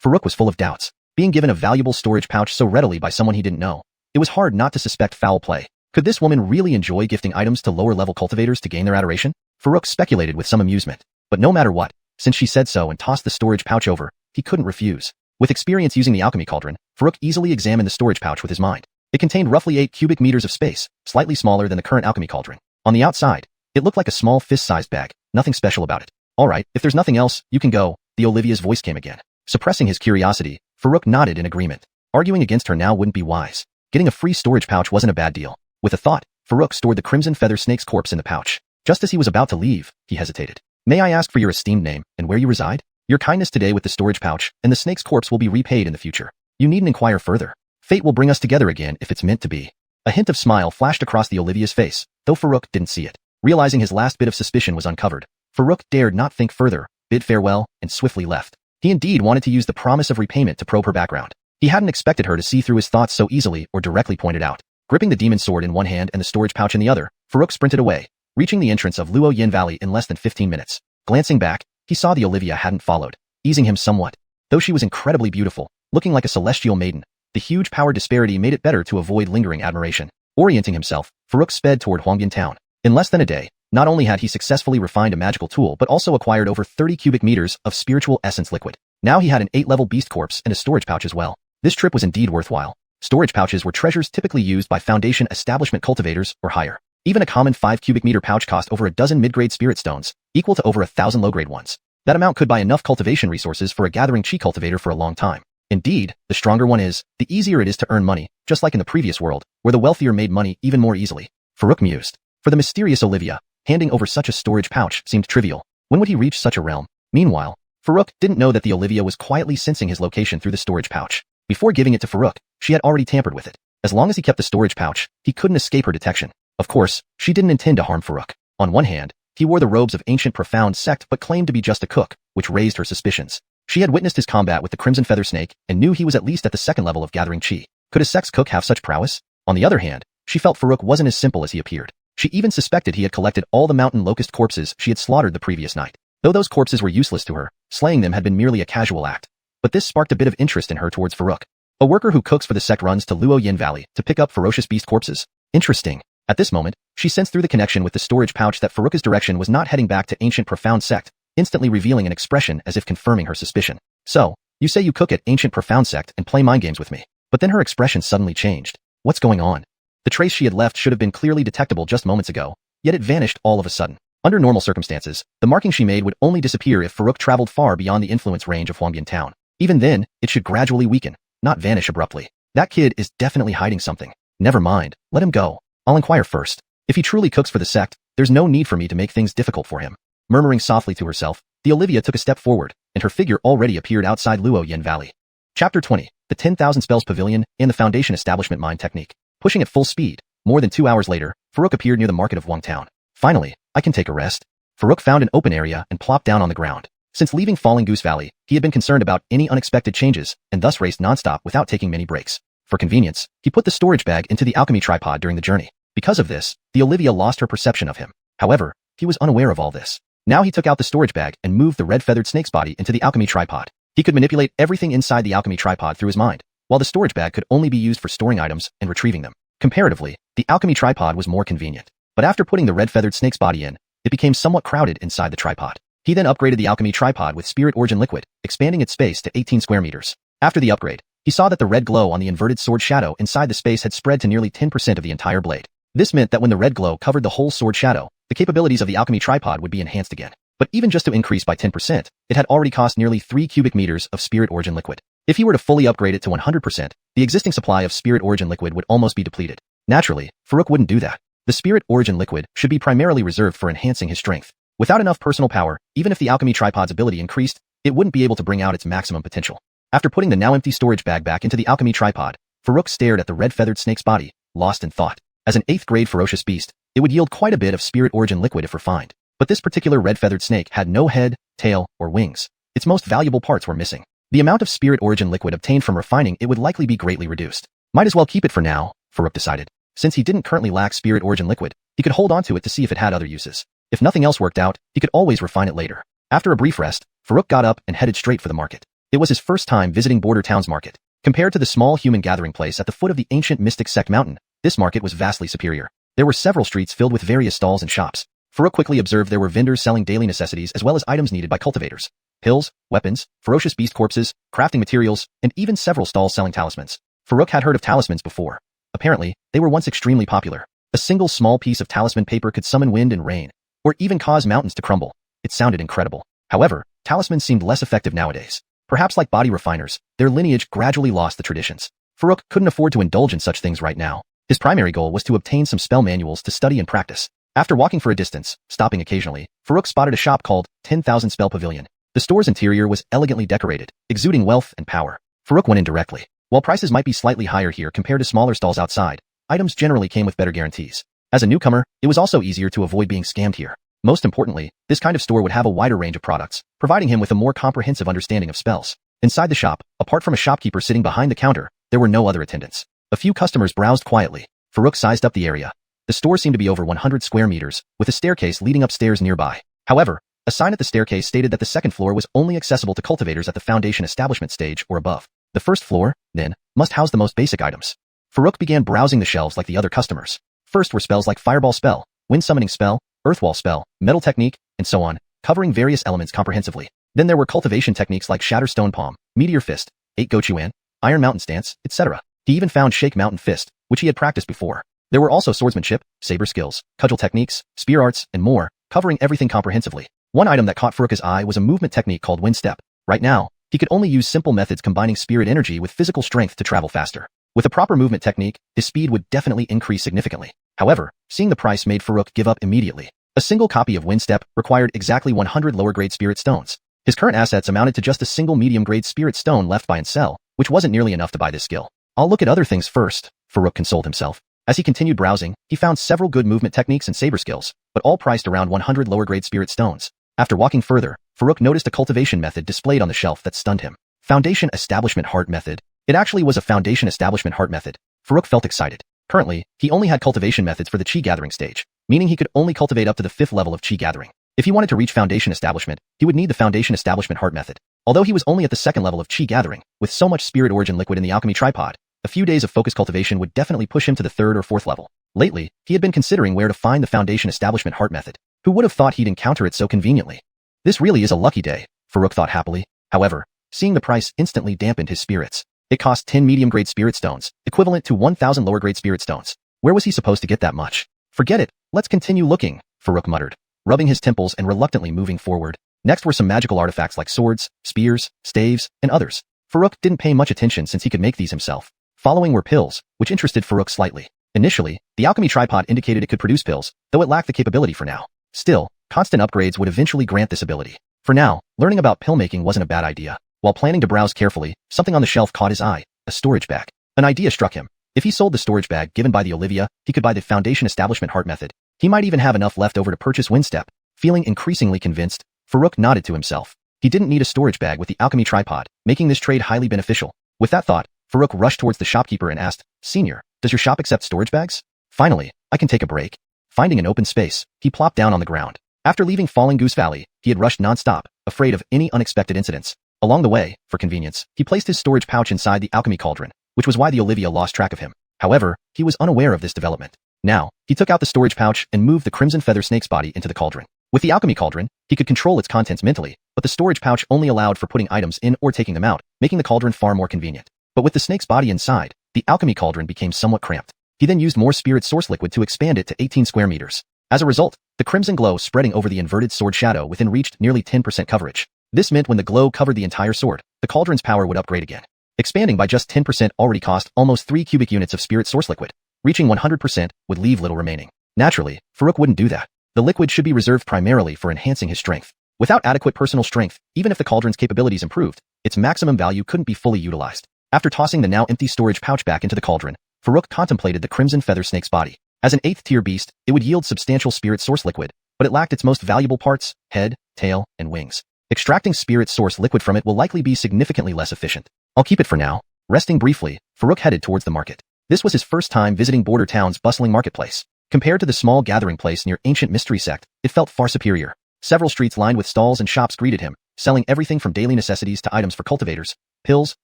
Farouk was full of doubts. Being given a valuable storage pouch so readily by someone he didn't know, it was hard not to suspect foul play. Could this woman really enjoy gifting items to lower-level cultivators to gain their adoration? Farouk speculated with some amusement. But no matter what, since she said so and tossed the storage pouch over, he couldn't refuse. With experience using the Alchemy Cauldron, Farouk easily examined the storage pouch with his mind. It contained roughly 8 cubic meters of space, slightly smaller than the current Alchemy Cauldron. On the outside, it looked like a small fist-sized bag, nothing special about it. "Alright, if there's nothing else, you can go," the Olivia's voice came again. Suppressing his curiosity, Farouk nodded in agreement. Arguing against her now wouldn't be wise. Getting a free storage pouch wasn't a bad deal. With a thought, Farouk stored the crimson feather snake's corpse in the pouch. Just as he was about to leave, he hesitated. "May I ask for your esteemed name and where you reside? Your kindness today with the storage pouch and the snake's corpse will be repaid in the future. You needn't inquire further. Fate will bring us together again if it's meant to be." A hint of smile flashed across the Olivia's face, though Farouk didn't see it. Realizing his last bit of suspicion was uncovered, Farouk dared not think further, bid farewell, and swiftly left. He indeed wanted to use the promise of repayment to probe her background. He hadn't expected her to see through his thoughts so easily or directly point it out. Gripping the demon sword in one hand and the storage pouch in the other, Farouk sprinted away, reaching the entrance of Luo Yin Valley in less than 15 minutes. Glancing back, he saw the Olivia hadn't followed, easing him somewhat. Though she was incredibly beautiful, looking like a celestial maiden, the huge power disparity made it better to avoid lingering admiration. Orienting himself, Farouk sped toward Huangbin town. In less than a day, not only had he successfully refined a magical tool but also acquired over 30 cubic meters of spiritual essence liquid. Now he had an 8-level beast corpse and a storage pouch as well. This trip was indeed worthwhile. Storage pouches were treasures typically used by Foundation establishment cultivators or higher. Even a common 5 cubic meter pouch cost over a dozen mid-grade spirit stones, equal to over 1,000 low-grade ones. That amount could buy enough cultivation resources for a gathering chi cultivator for a long time. Indeed, the stronger one is, the easier it is to earn money, just like in the previous world, where the wealthier made money even more easily. Farouk mused. For the mysterious Olivia, handing over such a storage pouch seemed trivial. When would he reach such a realm? Meanwhile, Farouk didn't know that the Olivia was quietly sensing his location through the storage pouch. Before giving it to Farouk, she had already tampered with it. As long as he kept the storage pouch, he couldn't escape her detection. Of course, she didn't intend to harm Farouk. On one hand, he wore the robes of ancient profound sect but claimed to be just a cook, which raised her suspicions. She had witnessed his combat with the crimson feather snake and knew he was at least at the second level of gathering chi. Could a sect's cook have such prowess? On the other hand, she felt Farouk wasn't as simple as he appeared. She even suspected he had collected all the mountain locust corpses she had slaughtered the previous night. Though those corpses were useless to her, slaying them had been merely a casual act. But this sparked a bit of interest in her towards Farouk. A worker who cooks for the sect runs to Luo Yin Valley to pick up ferocious beast corpses. Interesting. At this moment, she sensed through the connection with the storage pouch that Farouk's direction was not heading back to ancient profound sect, instantly revealing an expression as if confirming her suspicion. So, you say you cook at Ancient Profound Sect and play mind games with me. But then her expression suddenly changed. What's going on? The trace she had left should have been clearly detectable just moments ago, yet it vanished all of a sudden. Under normal circumstances, the marking she made would only disappear if Farouk traveled far beyond the influence range of Huangbian Town. Even then, it should gradually weaken, not vanish abruptly. That kid is definitely hiding something. Never mind, let him go. I'll inquire first. If he truly cooks for the sect, there's no need for me to make things difficult for him. Murmuring softly to herself, the Olivia took a step forward, and her figure already appeared outside Luo Yin Valley. Chapter 20, the 10,000 Spells Pavilion and the Foundation Establishment Mind Technique. Pushing at full speed, more than 2 hours later, Farouk appeared near the market of Wang Town. Finally, I can take a rest. Farouk found an open area and plopped down on the ground. Since leaving Falling Goose Valley, he had been concerned about any unexpected changes, and thus raced nonstop without taking many breaks. For convenience, he put the storage bag into the alchemy tripod during the journey. Because of this, the Olivia lost her perception of him. However, he was unaware of all this. Now he took out the storage bag and moved the red-feathered snake's body into the alchemy tripod. He could manipulate everything inside the alchemy tripod through his mind, while the storage bag could only be used for storing items and retrieving them. Comparatively, the alchemy tripod was more convenient. But after putting the red-feathered snake's body in, it became somewhat crowded inside the tripod. He then upgraded the alchemy tripod with spirit origin liquid, expanding its space to 18 square meters. After the upgrade, he saw that the red glow on the inverted sword shadow inside the space had spread to nearly 10% of the entire blade. This meant that when the red glow covered the whole sword shadow, the capabilities of the alchemy tripod would be enhanced again. But even just to increase by 10%, it had already cost nearly 3 cubic meters of spirit origin liquid. If he were to fully upgrade it to 100%, the existing supply of spirit origin liquid would almost be depleted. Naturally, Farouk wouldn't do that. The spirit origin liquid should be primarily reserved for enhancing his strength. Without enough personal power, even if the alchemy tripod's ability increased, it wouldn't be able to bring out its maximum potential. After putting the now empty storage bag back into the alchemy tripod, Farouk stared at the red-feathered snake's body, lost in thought. As an 8th-grade ferocious beast, it would yield quite a bit of spirit origin liquid if refined. But this particular red-feathered snake had no head, tail, or wings. Its most valuable parts were missing. The amount of spirit origin liquid obtained from refining it would likely be greatly reduced. Might as well keep it for now, Farouk decided. Since he didn't currently lack spirit origin liquid, he could hold on to it to see if it had other uses. If nothing else worked out, he could always refine it later. After a brief rest, Farouk got up and headed straight for the market. It was his first time visiting Border Town's market. Compared to the small human gathering place at the foot of the ancient mystic Sect Mountain, this market was vastly superior. There were several streets filled with various stalls and shops. Farouk quickly observed there were vendors selling daily necessities as well as items needed by cultivators. Pills, weapons, ferocious beast corpses, crafting materials, and even several stalls selling talismans. Farouk had heard of talismans before. Apparently, they were once extremely popular. A single small piece of talisman paper could summon wind and rain, or even cause mountains to crumble. It sounded incredible. However, talismans seemed less effective nowadays. Perhaps like body refiners, their lineage gradually lost the traditions. Farouk couldn't afford to indulge in such things right now. His primary goal was to obtain some spell manuals to study and practice. After walking for a distance, stopping occasionally, Farouk spotted a shop called 10,000 Spell Pavilion. The store's interior was elegantly decorated, exuding wealth and power. Farouk went in directly. While prices might be slightly higher here compared to smaller stalls outside, items generally came with better guarantees. As a newcomer, it was also easier to avoid being scammed here. Most importantly, this kind of store would have a wider range of products, providing him with a more comprehensive understanding of spells. Inside the shop, apart from a shopkeeper sitting behind the counter, there were no other attendants. A few customers browsed quietly. Farouk sized up the area. The store seemed to be over 100 square meters, with a staircase leading upstairs nearby. However, a sign at the staircase stated that the second floor was only accessible to cultivators at the Foundation Establishment stage or above. The first floor, then, must house the most basic items. Farouk began browsing the shelves like the other customers. First were spells like Fireball Spell, Wind Summoning Spell, Earthwall Spell, Metal Technique, and so on, covering various elements comprehensively. Then there were cultivation techniques like Shatter Stone Palm, Meteor Fist, 8 Gochuan, Iron Mountain Stance, etc. He even found Shake Mountain Fist, which he had practiced before. There were also swordsmanship, saber skills, cudgel techniques, spear arts, and more, covering everything comprehensively. One item that caught Farouk's eye was a movement technique called Wind Step. Right now, he could only use simple methods combining spirit energy with physical strength to travel faster. With a proper movement technique, his speed would definitely increase significantly. However, seeing the price made Farouk give up immediately. A single copy of Wind Step required exactly 100 lower-grade spirit stones. His current assets amounted to just a single medium-grade spirit stone left by Ancestral, which wasn't nearly enough to buy this skill. I'll look at other things first, Farouk consoled himself. As he continued browsing, he found several good movement techniques and saber skills, but all priced around 100 lower-grade spirit stones. After walking further, Farouk noticed a cultivation method displayed on the shelf that stunned him. Foundation Establishment Heart Method. It actually was a Foundation Establishment Heart Method. Farouk felt excited. Currently, he only had cultivation methods for the Qi gathering stage, meaning he could only cultivate up to the 5th level of Qi gathering. If he wanted to reach Foundation Establishment, he would need the Foundation Establishment Heart Method. Although he was only at the 2nd level of Qi gathering, with so much spirit origin liquid in the alchemy tripod, a few days of focused cultivation would definitely push him to the 3rd or 4th level. Lately, he had been considering where to find the Foundation Establishment Heart Method. Who would have thought he'd encounter it so conveniently? This really is a lucky day, Farouk thought happily. However, seeing the price instantly dampened his spirits. It cost 10 medium-grade spirit stones, equivalent to 1,000 lower-grade spirit stones. Where was he supposed to get that much? Forget it, let's continue looking, Farouk muttered, rubbing his temples and reluctantly moving forward. Next were some magical artifacts like swords, spears, staves, and others. Farouk didn't pay much attention since he could make these himself. Following were pills, which interested Farouk slightly. Initially, the alchemy tripod indicated it could produce pills, though it lacked the capability for now. Still, constant upgrades would eventually grant this ability. For now, learning about pill making wasn't a bad idea. While planning to browse carefully, something on the shelf caught his eye, a storage bag. An idea struck him. If he sold the storage bag given by the Olivia, he could buy the Foundation Establishment Heart Method. He might even have enough left over to purchase Windstep. Feeling increasingly convinced, Farouk nodded to himself. He didn't need a storage bag with the alchemy tripod, making this trade highly beneficial. With that thought, Farouk rushed towards the shopkeeper and asked, "Senior, does your shop accept storage bags? Finally, I can take a break." Finding an open space, he plopped down on the ground. After leaving Falling Goose Valley, he had rushed non-stop, afraid of any unexpected incidents. Along the way, for convenience, he placed his storage pouch inside the Alchemy Cauldron, which was why the Olivia lost track of him. However, he was unaware of this development. Now, he took out the storage pouch and moved the Crimson Feather Snake's body into the cauldron. With the Alchemy Cauldron, he could control its contents mentally, but the storage pouch only allowed for putting items in or taking them out, making the cauldron far more convenient. But with the snake's body inside, the Alchemy Cauldron became somewhat cramped. He then used more spirit source liquid to expand it to 18 square meters. As a result, the crimson glow spreading over the inverted sword shadow within reached nearly 10% coverage. This meant when the glow covered the entire sword, the cauldron's power would upgrade again. Expanding by just 10% already cost almost 3 cubic units of spirit source liquid. Reaching 100% would leave little remaining. Naturally, Farouk wouldn't do that. The liquid should be reserved primarily for enhancing his strength. Without adequate personal strength, even if the cauldron's capabilities improved, its maximum value couldn't be fully utilized. After tossing the now empty storage pouch back into the cauldron, Farouk contemplated the Crimson Feather Snake's body. As an 8th tier beast, it would yield substantial spirit source liquid, but it lacked its most valuable parts, head, tail, and wings. Extracting spirit source liquid from it will likely be significantly less efficient. I'll keep it for now. Resting briefly, Farouk headed towards the market. This was his first time visiting Border Town's bustling marketplace. Compared to the small gathering place near Ancient Mystery Sect, it felt far superior. Several streets lined with stalls and shops greeted him, selling everything from daily necessities to items for cultivators, pills,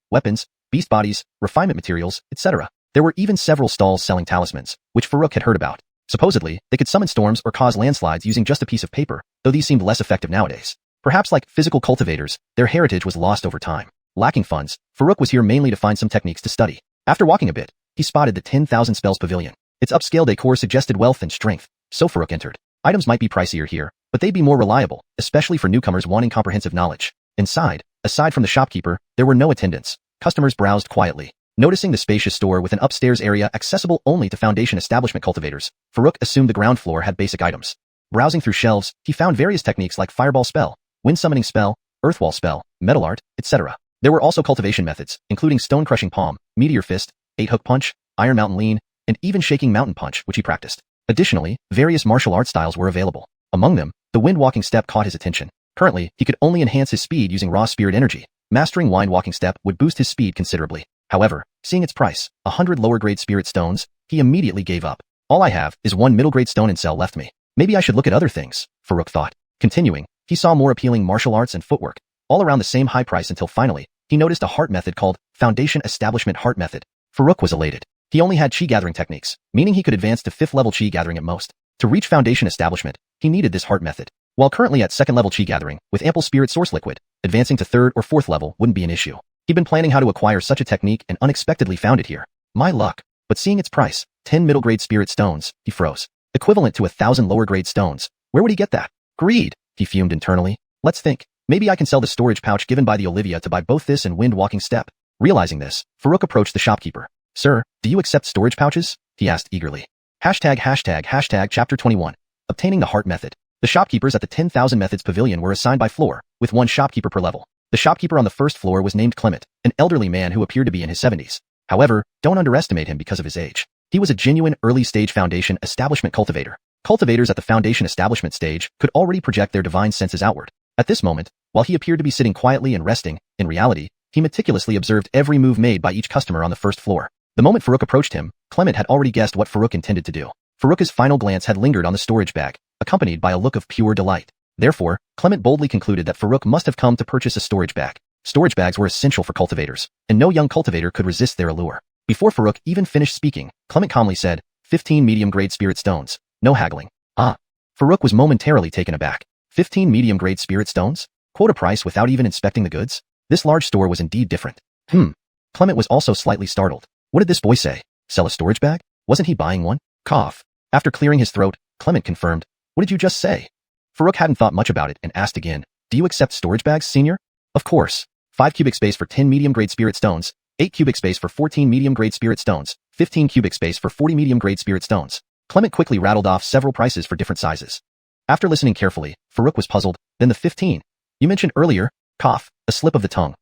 weapons, beast bodies, refinement materials, etc. There were even several stalls selling talismans, which Farouk had heard about. Supposedly, they could summon storms or cause landslides using just a piece of paper, though these seemed less effective nowadays. Perhaps like physical cultivators, their heritage was lost over time. Lacking funds, Farouk was here mainly to find some techniques to study. After walking a bit, he spotted the 10,000 Spells Pavilion. Its upscale decor suggested wealth and strength, so Farouk entered. Items might be pricier here, but they'd be more reliable, especially for newcomers wanting comprehensive knowledge. Inside, aside from the shopkeeper, there were no attendants. Customers browsed quietly. Noticing the spacious store with an upstairs area accessible only to Foundation Establishment cultivators, Farouk assumed the ground floor had basic items. Browsing through shelves, he found various techniques like Fireball Spell, Wind Summoning Spell, Earthwall Spell, Metal Art, etc. There were also cultivation methods, including Stone Crushing Palm, Meteor Fist, 8-Hook Punch, Iron Mountain Lean, and even Shaking Mountain Punch, which he practiced. Additionally, various martial art styles were available. Among them, the Wind Walking Step caught his attention. Currently, he could only enhance his speed using raw spirit energy. Mastering Wind Walking Step would boost his speed considerably. However, seeing its price, 100 lower-grade spirit stones, he immediately gave up. All I have is 1 middle-grade stone and cell left me. Maybe I should look at other things, Farouk thought. Continuing, he saw more appealing martial arts and footwork, all around the same high price until finally, he noticed a heart method called Foundation Establishment Heart Method. Farouk was elated. He only had chi gathering techniques, meaning he could advance to 5th level chi gathering at most. To reach Foundation Establishment, he needed this heart method. While currently at 2nd level chi gathering, with ample spirit source liquid, advancing to 3rd or 4th level wouldn't be an issue. He'd been planning how to acquire such a technique and unexpectedly found it here. My luck. But seeing its price, 10 middle grade spirit stones, he froze. Equivalent to 1,000 lower grade stones. Where would he get that? Greed, he fumed internally. Let's think. Maybe I can sell the storage pouch given by the Olivia to buy both this and Wind Walking Step. Realizing this, Farouk approached the shopkeeper. Sir, do you accept storage pouches? He asked eagerly. ####Chapter 21. Obtaining the Heart Method. The shopkeepers at the 10,000 Methods Pavilion were assigned by floor, with 1 shopkeeper per level. The shopkeeper on the 1st floor was named Clement, an elderly man who appeared to be in his 70s. However, don't underestimate him because of his age. He was a genuine early-stage Foundation Establishment cultivator. Cultivators at the Foundation Establishment stage could already project their divine senses outward. At this moment, while he appeared to be sitting quietly and resting, in reality, he meticulously observed every move made by each customer on the 1st floor. The moment Farouk approached him, Clement had already guessed what Farouk intended to do. Farouk's final glance had lingered on the storage bag, accompanied by a look of pure delight. Therefore, Clement boldly concluded that Farouk must have come to purchase a storage bag. Storage bags were essential for cultivators, and no young cultivator could resist their allure. Before Farouk even finished speaking, Clement calmly said, 15 medium-grade spirit stones. No haggling. Ah. Farouk was momentarily taken aback. 15 medium-grade spirit stones? Quota price without even inspecting the goods? This large store was indeed different. Clement was also slightly startled. What did this boy say? Sell a storage bag? Wasn't he buying one? Cough. After clearing his throat, Clement confirmed. What did you just say? Farouk hadn't thought much about it and asked again. Do you accept storage bags, senior? Of course. 5 cubic space for 10 medium-grade spirit stones, 8 cubic space for 14 medium-grade spirit stones, 15 cubic space for 40 medium-grade spirit stones. Clement quickly rattled off several prices for different sizes. After listening carefully, Farouk was puzzled. Then the 15. You mentioned earlier, cough, a slip of the tongue.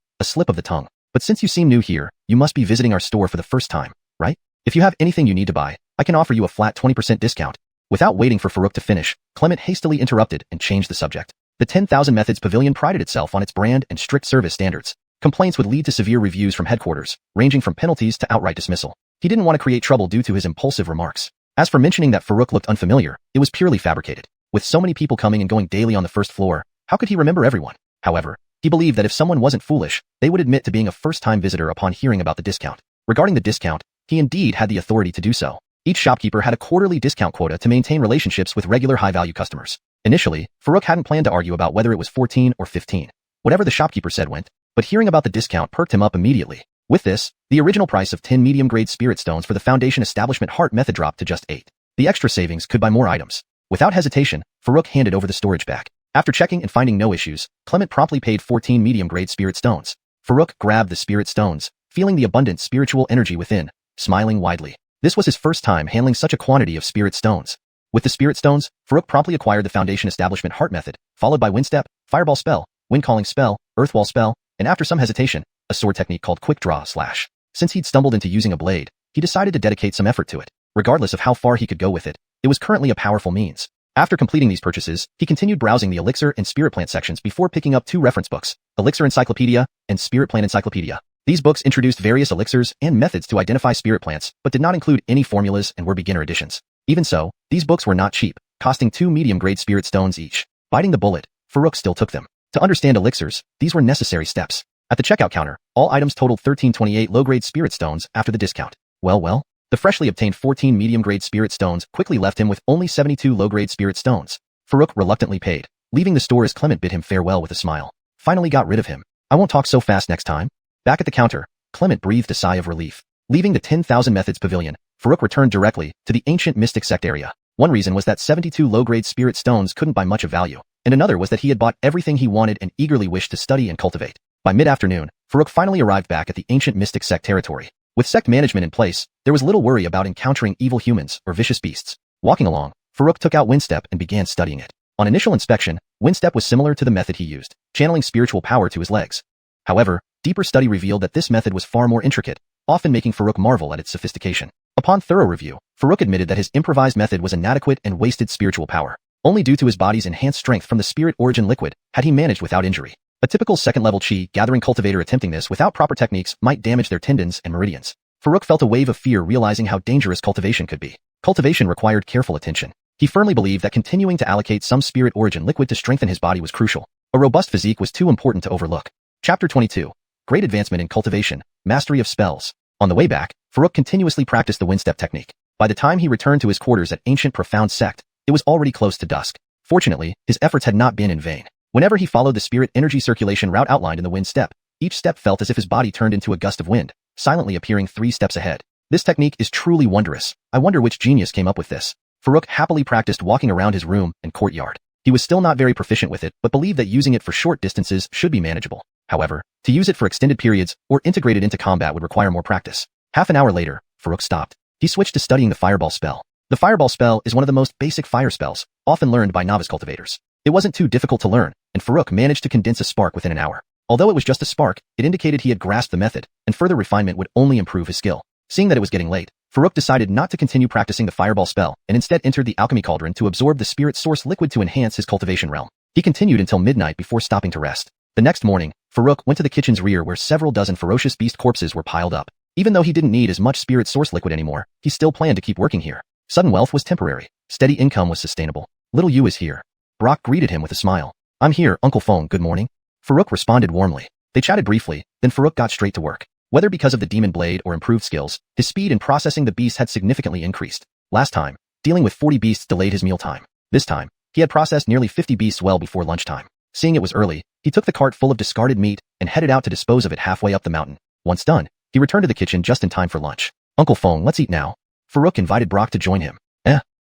But since you seem new here, you must be visiting our store for the first time, right? If you have anything you need to buy, I can offer you a flat 20% discount. Without waiting for Farouk to finish, Clement hastily interrupted and changed the subject. The 10,000 Methods Pavilion prided itself on its brand and strict service standards. Complaints would lead to severe reviews from headquarters, ranging from penalties to outright dismissal. He didn't want to create trouble due to his impulsive remarks. As for mentioning that Farouk looked unfamiliar, it was purely fabricated. With so many people coming and going daily on the first floor, how could he remember everyone? However, he believed that if someone wasn't foolish, they would admit to being a first-time visitor upon hearing about the discount. Regarding the discount, he indeed had the authority to do so. Each shopkeeper had a quarterly discount quota to maintain relationships with regular high-value customers. Initially, Farouk hadn't planned to argue about whether it was 14 or 15. Whatever the shopkeeper said went, but hearing about the discount perked him up immediately. With this, the original price of 10 medium-grade spirit stones for the Foundation Establishment Heart method dropped to just 8. The extra savings could buy more items. Without hesitation, Farouk handed over the storage bag. After checking and finding no issues, Clement promptly paid 14 medium-grade spirit stones. Farouk grabbed the spirit stones, feeling the abundant spiritual energy within, smiling widely. This was his first time handling such a quantity of spirit stones. With the spirit stones, Farouk promptly acquired the Foundation Establishment Heart method, followed by Wind Step, Fireball spell, Wind Calling spell, Earthwall spell, and after some hesitation, a sword technique called Quick Draw Slash. Since he'd stumbled into using a blade, he decided to dedicate some effort to it. Regardless of how far he could go with it, it was currently a powerful means. After completing these purchases, he continued browsing the Elixir and Spirit Plant sections before picking up 2 reference books, Elixir Encyclopedia and Spirit Plant Encyclopedia. These books introduced various elixirs and methods to identify spirit plants, but did not include any formulas and were beginner editions. Even so, these books were not cheap, costing 2 medium-grade spirit stones each. Biting the bullet, Farouk still took them. To understand elixirs, these were necessary steps. At the checkout counter, all items totaled 1328 low-grade spirit stones after the discount. Well, the freshly obtained 14 medium-grade spirit stones quickly left him with only 72 low-grade spirit stones. Farouk reluctantly paid, leaving the store as Clement bid him farewell with a smile. Finally got rid of him. I won't talk so fast next time. Back at the counter, Clement breathed a sigh of relief. Leaving the 10,000 Methods Pavilion, Farouk returned directly to the ancient mystic sect area. One reason was that 72 low-grade spirit stones couldn't buy much of value, and another was that he had bought everything he wanted and eagerly wished to study and cultivate. By mid-afternoon, Farouk finally arrived back at the ancient mystic sect territory. With sect management in place, there was little worry about encountering evil humans or vicious beasts. Walking along, Farouk took out Wind Step and began studying it. On initial inspection, Wind Step was similar to the method he used, channeling spiritual power to his legs. However, deeper study revealed that this method was far more intricate, often making Farouk marvel at its sophistication. Upon thorough review, Farouk admitted that his improvised method was inadequate and wasted spiritual power. Only due to his body's enhanced strength from the spirit origin liquid had he managed without injury. A typical second-level chi gathering cultivator attempting this without proper techniques might damage their tendons and meridians. Farouk felt a wave of fear realizing how dangerous cultivation could be. Cultivation required careful attention. He firmly believed that continuing to allocate some spirit origin liquid to strengthen his body was crucial. A robust physique was too important to overlook. Chapter 22. Great advancement in cultivation, mastery of spells. On the way back, Farouk continuously practiced the Wind Step technique. By the time he returned to his quarters at Ancient Profound Sect, it was already close to dusk. Fortunately, his efforts had not been in vain. Whenever he followed the spirit energy circulation route outlined in the Wind Step, each step felt as if his body turned into a gust of wind, silently appearing 3 steps ahead. This technique is truly wondrous. I wonder which genius came up with this. Farouk happily practiced walking around his room and courtyard. He was still not very proficient with it, but believed that using it for short distances should be manageable. However, to use it for extended periods or integrate it into combat would require more practice. Half an hour later, Farouk stopped. He switched to studying the Fireball spell. The Fireball spell is one of the most basic fire spells, often learned by novice cultivators. It wasn't too difficult to learn, and Farouk managed to condense a spark within an hour. Although it was just a spark, it indicated he had grasped the method, and further refinement would only improve his skill. Seeing that it was getting late, Farouk decided not to continue practicing the Fireball spell and instead entered the Alchemy Cauldron to absorb the spirit source liquid to enhance his cultivation realm. He continued until midnight before stopping to rest. The next morning, Farouk went to the kitchen's rear where several dozen ferocious beast corpses were piled up. Even though he didn't need as much spirit source liquid anymore, he still planned to keep working here. Sudden wealth was temporary. Steady income was sustainable. Little Yu is here. Brock greeted him with a smile. I'm here, Uncle Feng, good morning. Farouk responded warmly. They chatted briefly, then Farouk got straight to work. Whether because of the demon blade or improved skills, his speed in processing the beasts had significantly increased. Last time, dealing with 40 beasts delayed his mealtime. This time, He had processed nearly 50 beasts well before lunchtime. Seeing it was early, he took the cart full of discarded meat and headed out to dispose of it halfway up the mountain. Once done, he returned to the kitchen just in time for lunch. Uncle Feng, let's eat now. Farouk invited Brock to join him.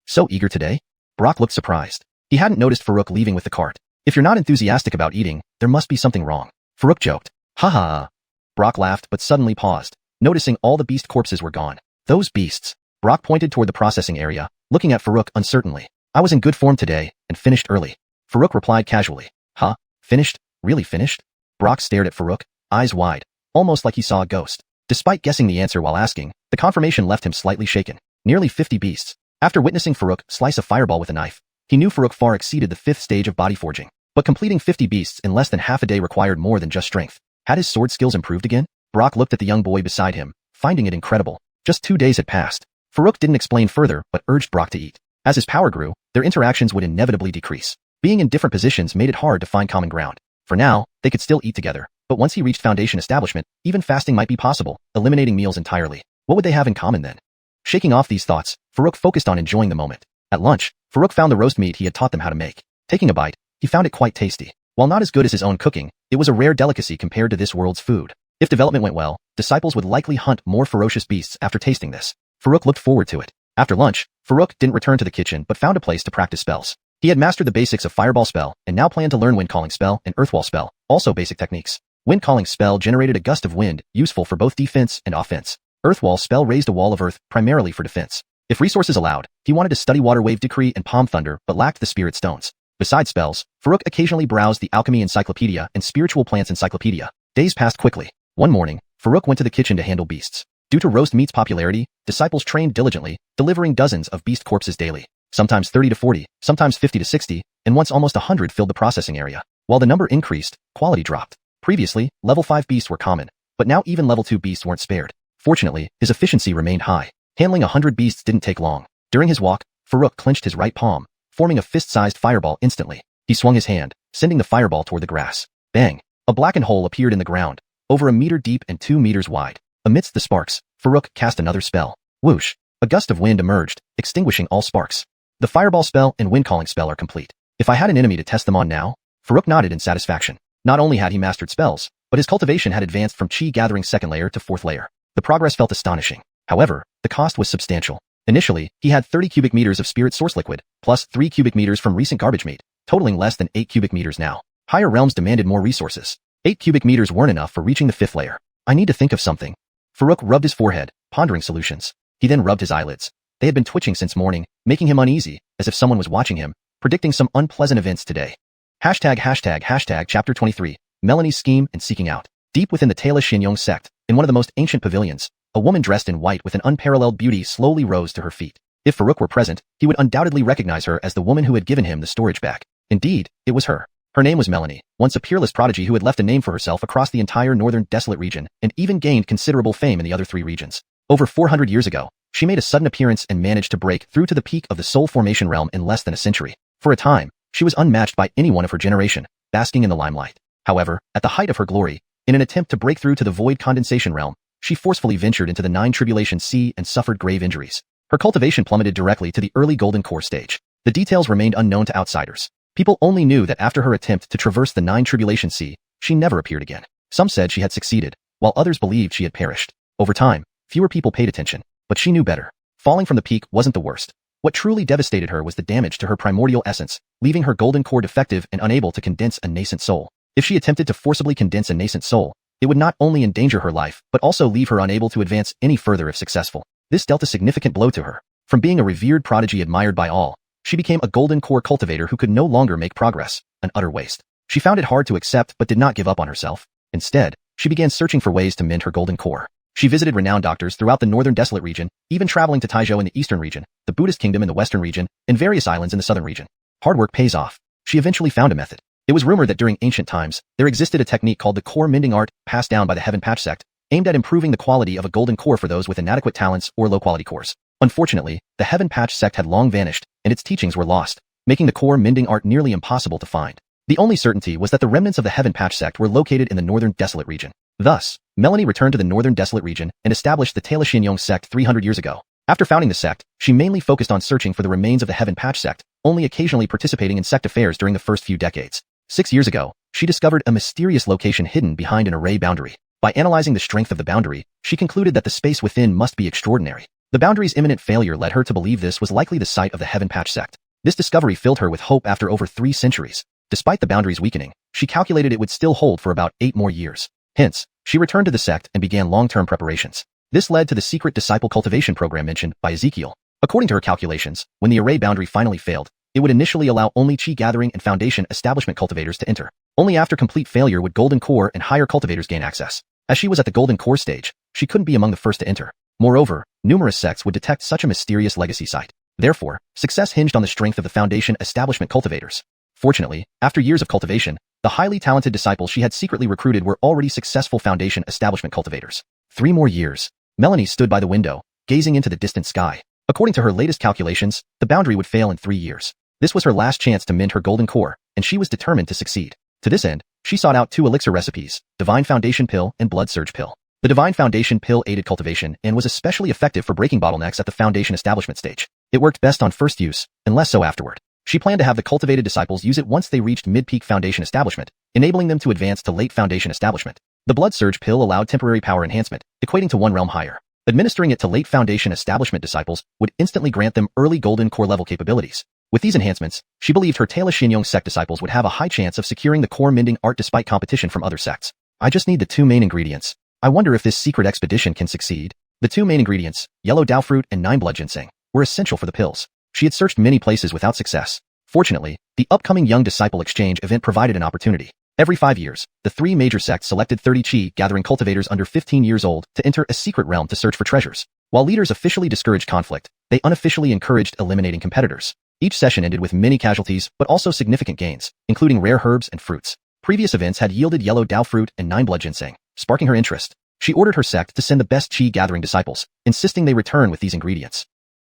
So eager today? Brock looked surprised. He hadn't noticed Farouk leaving with the cart. If you're not enthusiastic about eating, there must be something wrong. Farouk joked. Ha ha. Brock laughed but suddenly paused, noticing all the beast corpses were gone. Those beasts. Brock pointed toward the processing area, looking at Farouk uncertainly. I was in good form today and finished early. Farouk replied casually. Huh? Finished? Really finished? Brock stared at Farouk, eyes wide, almost like he saw a ghost. Despite guessing the answer while asking, the confirmation left him slightly shaken. Nearly 50 beasts. After witnessing Farouk slice a fireball with a knife, he knew Farouk far exceeded the 5th stage of body forging. But completing 50 beasts in less than half a day required more than just strength. Had his sword skills improved again? Brock looked at the young boy beside him, finding it incredible. Just 2 days had passed. Farouk didn't explain further but urged Brock to eat. As his power grew, their interactions would inevitably decrease. Being in different positions made it hard to find common ground. For now, they could still eat together, but once he reached Foundation establishment, even fasting might be possible, eliminating meals entirely. What would they have in common then? Shaking off these thoughts, Farouk focused on enjoying the moment. At lunch, Farouk found the roast meat he had taught them how to make. Taking a bite, he found it quite tasty. While not as good as his own cooking, it was a rare delicacy compared to this world's food. If development went well, disciples would likely hunt more ferocious beasts after tasting this. Farouk looked forward to it. After lunch, Farouk didn't return to the kitchen but found a place to practice spells. He had mastered the basics of Fireball spell and now planned to learn Wind Calling spell and Earthwall spell, also basic techniques. Wind Calling spell generated a gust of wind, useful for both defense and offense. Earthwall spell raised a wall of earth, primarily for defense. If resources allowed, he wanted to study Water Wave Decree and Palm Thunder but lacked the Spirit Stones. Besides spells, Farouk occasionally browsed the Alchemy Encyclopedia and Spiritual Plants Encyclopedia. Days passed quickly. One morning, Farouk went to the kitchen to handle beasts. Due to roast meat's popularity, disciples trained diligently, delivering dozens of beast corpses daily. Sometimes 30 to 40, sometimes 50 to 60, and once almost 100 filled the processing area. While the number increased, quality dropped. Previously, level 5 beasts were common, but now even level 2 beasts weren't spared. Fortunately, his efficiency remained high. Handling 100 beasts didn't take long. During his walk, Farouk clenched his right palm, forming a fist-sized fireball instantly. He swung his hand, sending the fireball toward the grass. Bang! A blackened hole appeared in the ground, over a meter deep and 2 meters wide. Amidst the sparks, Farouk cast another spell. Whoosh! A gust of wind emerged, extinguishing all sparks. The fireball spell and wind calling spell are complete. If I had an enemy to test them on now? Farouk nodded in satisfaction. Not only had he mastered spells, but his cultivation had advanced from chi gathering 2nd layer to 4th layer. The progress felt astonishing. However, the cost was substantial. Initially, he had 30 cubic meters of spirit source liquid, plus 3 cubic meters from recent garbage meat, totaling less than 8 cubic meters now. Higher realms demanded more resources. 8 cubic meters weren't enough for reaching the 5th layer. I need to think of something. Farouk rubbed his forehead, pondering solutions. He then rubbed his eyelids. They had been twitching since morning, making him uneasy, as if someone was watching him, predicting some unpleasant events today. ###Chapter 23, Melanie's Scheme and Seeking Out. Deep within the Taila Xianxia sect, in one of the most ancient pavilions, a woman dressed in white with an unparalleled beauty slowly rose to her feet. If Farouk were present, he would undoubtedly recognize her as the woman who had given him the storage back. Indeed, it was her. Her name was Melanie, once a peerless prodigy who had left a name for herself across the entire northern desolate region and even gained considerable fame in the other 3 regions. Over 400 years ago, she made a sudden appearance and managed to break through to the peak of the soul formation realm in less than a century. For a time, she was unmatched by anyone of her generation, basking in the limelight. However, at the height of her glory, in an attempt to break through to the void condensation realm, she forcefully ventured into the 9 Tribulation Sea and suffered grave injuries. Her cultivation plummeted directly to the early golden core stage. The details remained unknown to outsiders. People only knew that after her attempt to traverse the 9 Tribulation Sea, she never appeared again. Some said she had succeeded, while others believed she had perished. Over time, fewer people paid attention, but she knew better. Falling from the peak wasn't the worst. What truly devastated her was the damage to her primordial essence, leaving her golden core defective and unable to condense a nascent soul. If she attempted to forcibly condense a nascent soul, it would not only endanger her life, but also leave her unable to advance any further if successful. This dealt a significant blow to her. From being a revered prodigy admired by all, she became a golden core cultivator who could no longer make progress, an utter waste. She found it hard to accept but did not give up on herself. Instead, she began searching for ways to mend her golden core. She visited renowned doctors throughout the northern desolate region, even traveling to Taizhou in the eastern region, the Buddhist kingdom in the western region, and various islands in the southern region. Hard work pays off. She eventually found a method. It was rumored that during ancient times, there existed a technique called the core mending art, passed down by the Heaven Patch sect, aimed at improving the quality of a golden core for those with inadequate talents or low-quality cores. Unfortunately, the Heaven Patch sect had long vanished, and its teachings were lost, making the core mending art nearly impossible to find. The only certainty was that the remnants of the Heaven Patch sect were located in the northern desolate region. Thus, Melanie returned to the northern desolate region and established the Taila Xianxia sect 300 years ago. After founding the sect, she mainly focused on searching for the remains of the Heaven Patch sect, only occasionally participating in sect affairs during the first few decades. 6 years ago, she discovered a mysterious location hidden behind an array boundary. By analyzing the strength of the boundary, she concluded that the space within must be extraordinary. The boundary's imminent failure led her to believe this was likely the site of the Heaven Patch sect. This discovery filled her with hope after over 3 centuries. Despite the boundary's weakening, she calculated it would still hold for about 8 more years. Hence, she returned to the sect and began long-term preparations. This led to the secret disciple cultivation program mentioned by Ezekiel. According to her calculations, when the array boundary finally failed, it would initially allow only Qi gathering and foundation establishment cultivators to enter. Only after complete failure would golden core and higher cultivators gain access. As she was at the golden core stage, she couldn't be among the first to enter. Moreover, numerous sects would detect such a mysterious legacy site. Therefore, success hinged on the strength of the foundation establishment cultivators. Fortunately, after years of cultivation, the highly talented disciples she had secretly recruited were already successful foundation establishment cultivators. 3 more years. Melanie stood by the window, gazing into the distant sky. According to her latest calculations, the boundary would fail in 3 years. This was her last chance to mint her golden core, and she was determined to succeed. To this end, she sought out 2 elixir recipes, Divine Foundation Pill and Blood Surge Pill. The Divine Foundation Pill aided cultivation and was especially effective for breaking bottlenecks at the foundation establishment stage. It worked best on first use, and less so afterward. She planned to have the cultivated disciples use it once they reached mid-peak foundation establishment, enabling them to advance to late foundation establishment. The Blood Surge Pill allowed temporary power enhancement, equating to 1 realm higher. Administering it to late foundation establishment disciples would instantly grant them early golden core level capabilities. With these enhancements, she believed her Taila Xianyong sect disciples would have a high chance of securing the core mending art despite competition from other sects. I just need the 2 main ingredients. I wonder if this secret expedition can succeed. The 2 main ingredients, yellow Dao fruit and 9 blood ginseng, were essential for the pills. She had searched many places without success. Fortunately, the upcoming Young Disciple Exchange event provided an opportunity. Every 5 years, the 3 major sects selected 30 Qi gathering cultivators under 15 years old to enter a secret realm to search for treasures. While leaders officially discouraged conflict, they unofficially encouraged eliminating competitors. Each session ended with many casualties but also significant gains, including rare herbs and fruits. Previous events had yielded yellow Dao fruit and 9 blood ginseng, sparking her interest. She ordered her sect to send the best Qi gathering disciples, insisting they return with these ingredients.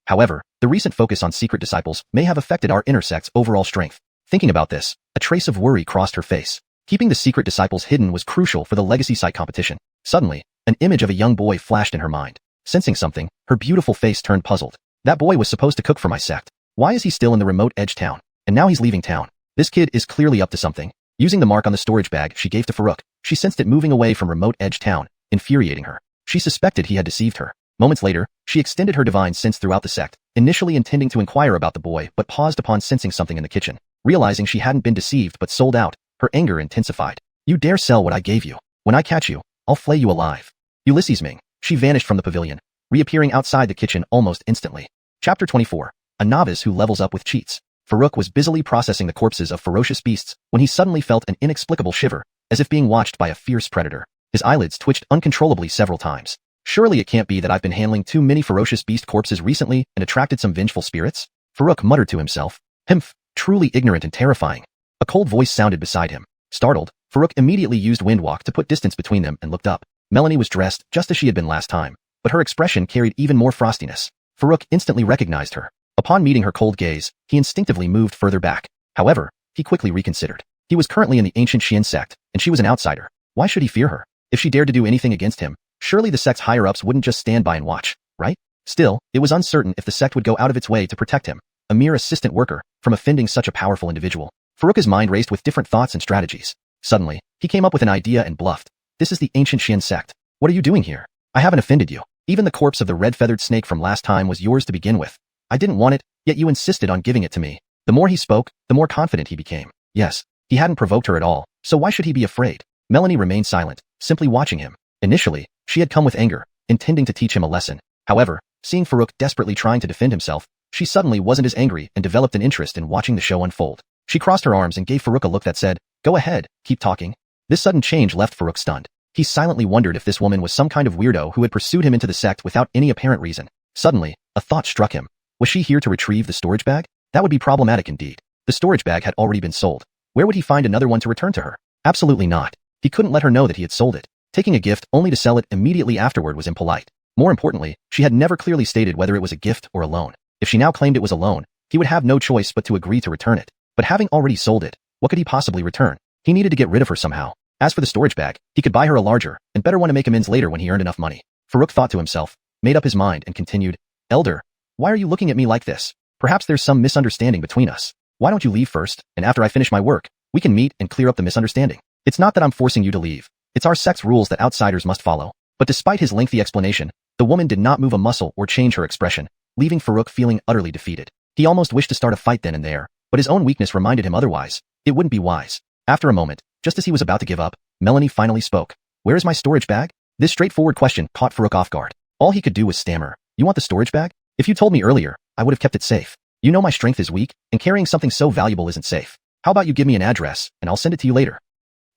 However, the recent focus on secret disciples may have affected our inner sect's overall strength. Thinking about this, a trace of worry crossed her face. Keeping the secret disciples hidden was crucial for the legacy site competition. Suddenly, an image of a young boy flashed in her mind. Sensing something, her beautiful face turned puzzled. That boy was supposed to cook for my sect. Why is he still in the remote edge town? And now he's leaving town. This kid is clearly up to something. Using the mark on the storage bag she gave to Farouk, she sensed it moving away from remote edge town, infuriating her. She suspected he had deceived her. Moments later, she extended her divine sense throughout the sect, initially intending to inquire about the boy but paused upon sensing something in the kitchen. Realizing she hadn't been deceived but sold out, her anger intensified. You dare sell what I gave you. When I catch you, I'll flay you alive. Ulysses Ming. She vanished from the pavilion, reappearing outside the kitchen almost instantly. Chapter 24. A novice who levels up with cheats. Farouk was busily processing the corpses of ferocious beasts when he suddenly felt an inexplicable shiver, as if being watched by a fierce predator. His eyelids twitched uncontrollably several times. Surely it can't be that I've been handling too many ferocious beast corpses recently and attracted some vengeful spirits? Farouk muttered to himself. Humph, truly ignorant and terrifying. A cold voice sounded beside him. Startled, Farouk immediately used Windwalk to put distance between them and looked up. Melanie was dressed just as she had been last time, but her expression carried even more frostiness. Farouk instantly recognized her. Upon meeting her cold gaze, he instinctively moved further back. However, he quickly reconsidered. He was currently in the ancient Xian sect, and she was an outsider. Why should he fear her? If she dared to do anything against him, surely the sect's higher-ups wouldn't just stand by and watch, right? Still, it was uncertain if the sect would go out of its way to protect him, a mere assistant worker, from offending such a powerful individual. Farouk's mind raced with different thoughts and strategies. Suddenly, he came up with an idea and bluffed. This is the ancient Xian sect. What are you doing here? I haven't offended you. Even the corpse of the red-feathered snake from last time was yours to begin with. I didn't want it, yet you insisted on giving it to me. The more he spoke, the more confident he became. Yes, he hadn't provoked her at all, so why should he be afraid? Melanie remained silent, simply watching him. Initially, she had come with anger, intending to teach him a lesson. However, seeing Farouk desperately trying to defend himself, she suddenly wasn't as angry and developed an interest in watching the show unfold. She crossed her arms and gave Farouk a look that said, "Go ahead, keep talking." This sudden change left Farouk stunned. He silently wondered if this woman was some kind of weirdo who had pursued him into the sect without any apparent reason. Suddenly, a thought struck him. Was she here to retrieve the storage bag? That would be problematic indeed. The storage bag had already been sold. Where would he find another one to return to her? Absolutely not. He couldn't let her know that he had sold it. Taking a gift only to sell it immediately afterward was impolite. More importantly, she had never clearly stated whether it was a gift or a loan. If she now claimed it was a loan, he would have no choice but to agree to return it. But having already sold it, what could he possibly return? He needed to get rid of her somehow. As for the storage bag, he could buy her a larger, and better one to make amends later when he earned enough money. Farouk thought to himself, made up his mind and continued, "Elder, why are you looking at me like this? Perhaps there's some misunderstanding between us. Why don't you leave first, and after I finish my work, we can meet and clear up the misunderstanding. It's not that I'm forcing you to leave. It's our sect's rules that outsiders must follow. But despite his lengthy explanation, the woman did not move a muscle or change her expression, leaving Farouk feeling utterly defeated. He almost wished to start a fight then and there, but his own weakness reminded him otherwise. It wouldn't be wise. After a moment, just as he was about to give up, Melanie finally spoke. Where is my storage bag? This straightforward question caught Farouk off guard. All he could do was stammer. You want the storage bag? If you told me earlier, I would have kept it safe. You know my strength is weak, and carrying something so valuable isn't safe. How about you give me an address, and I'll send it to you later?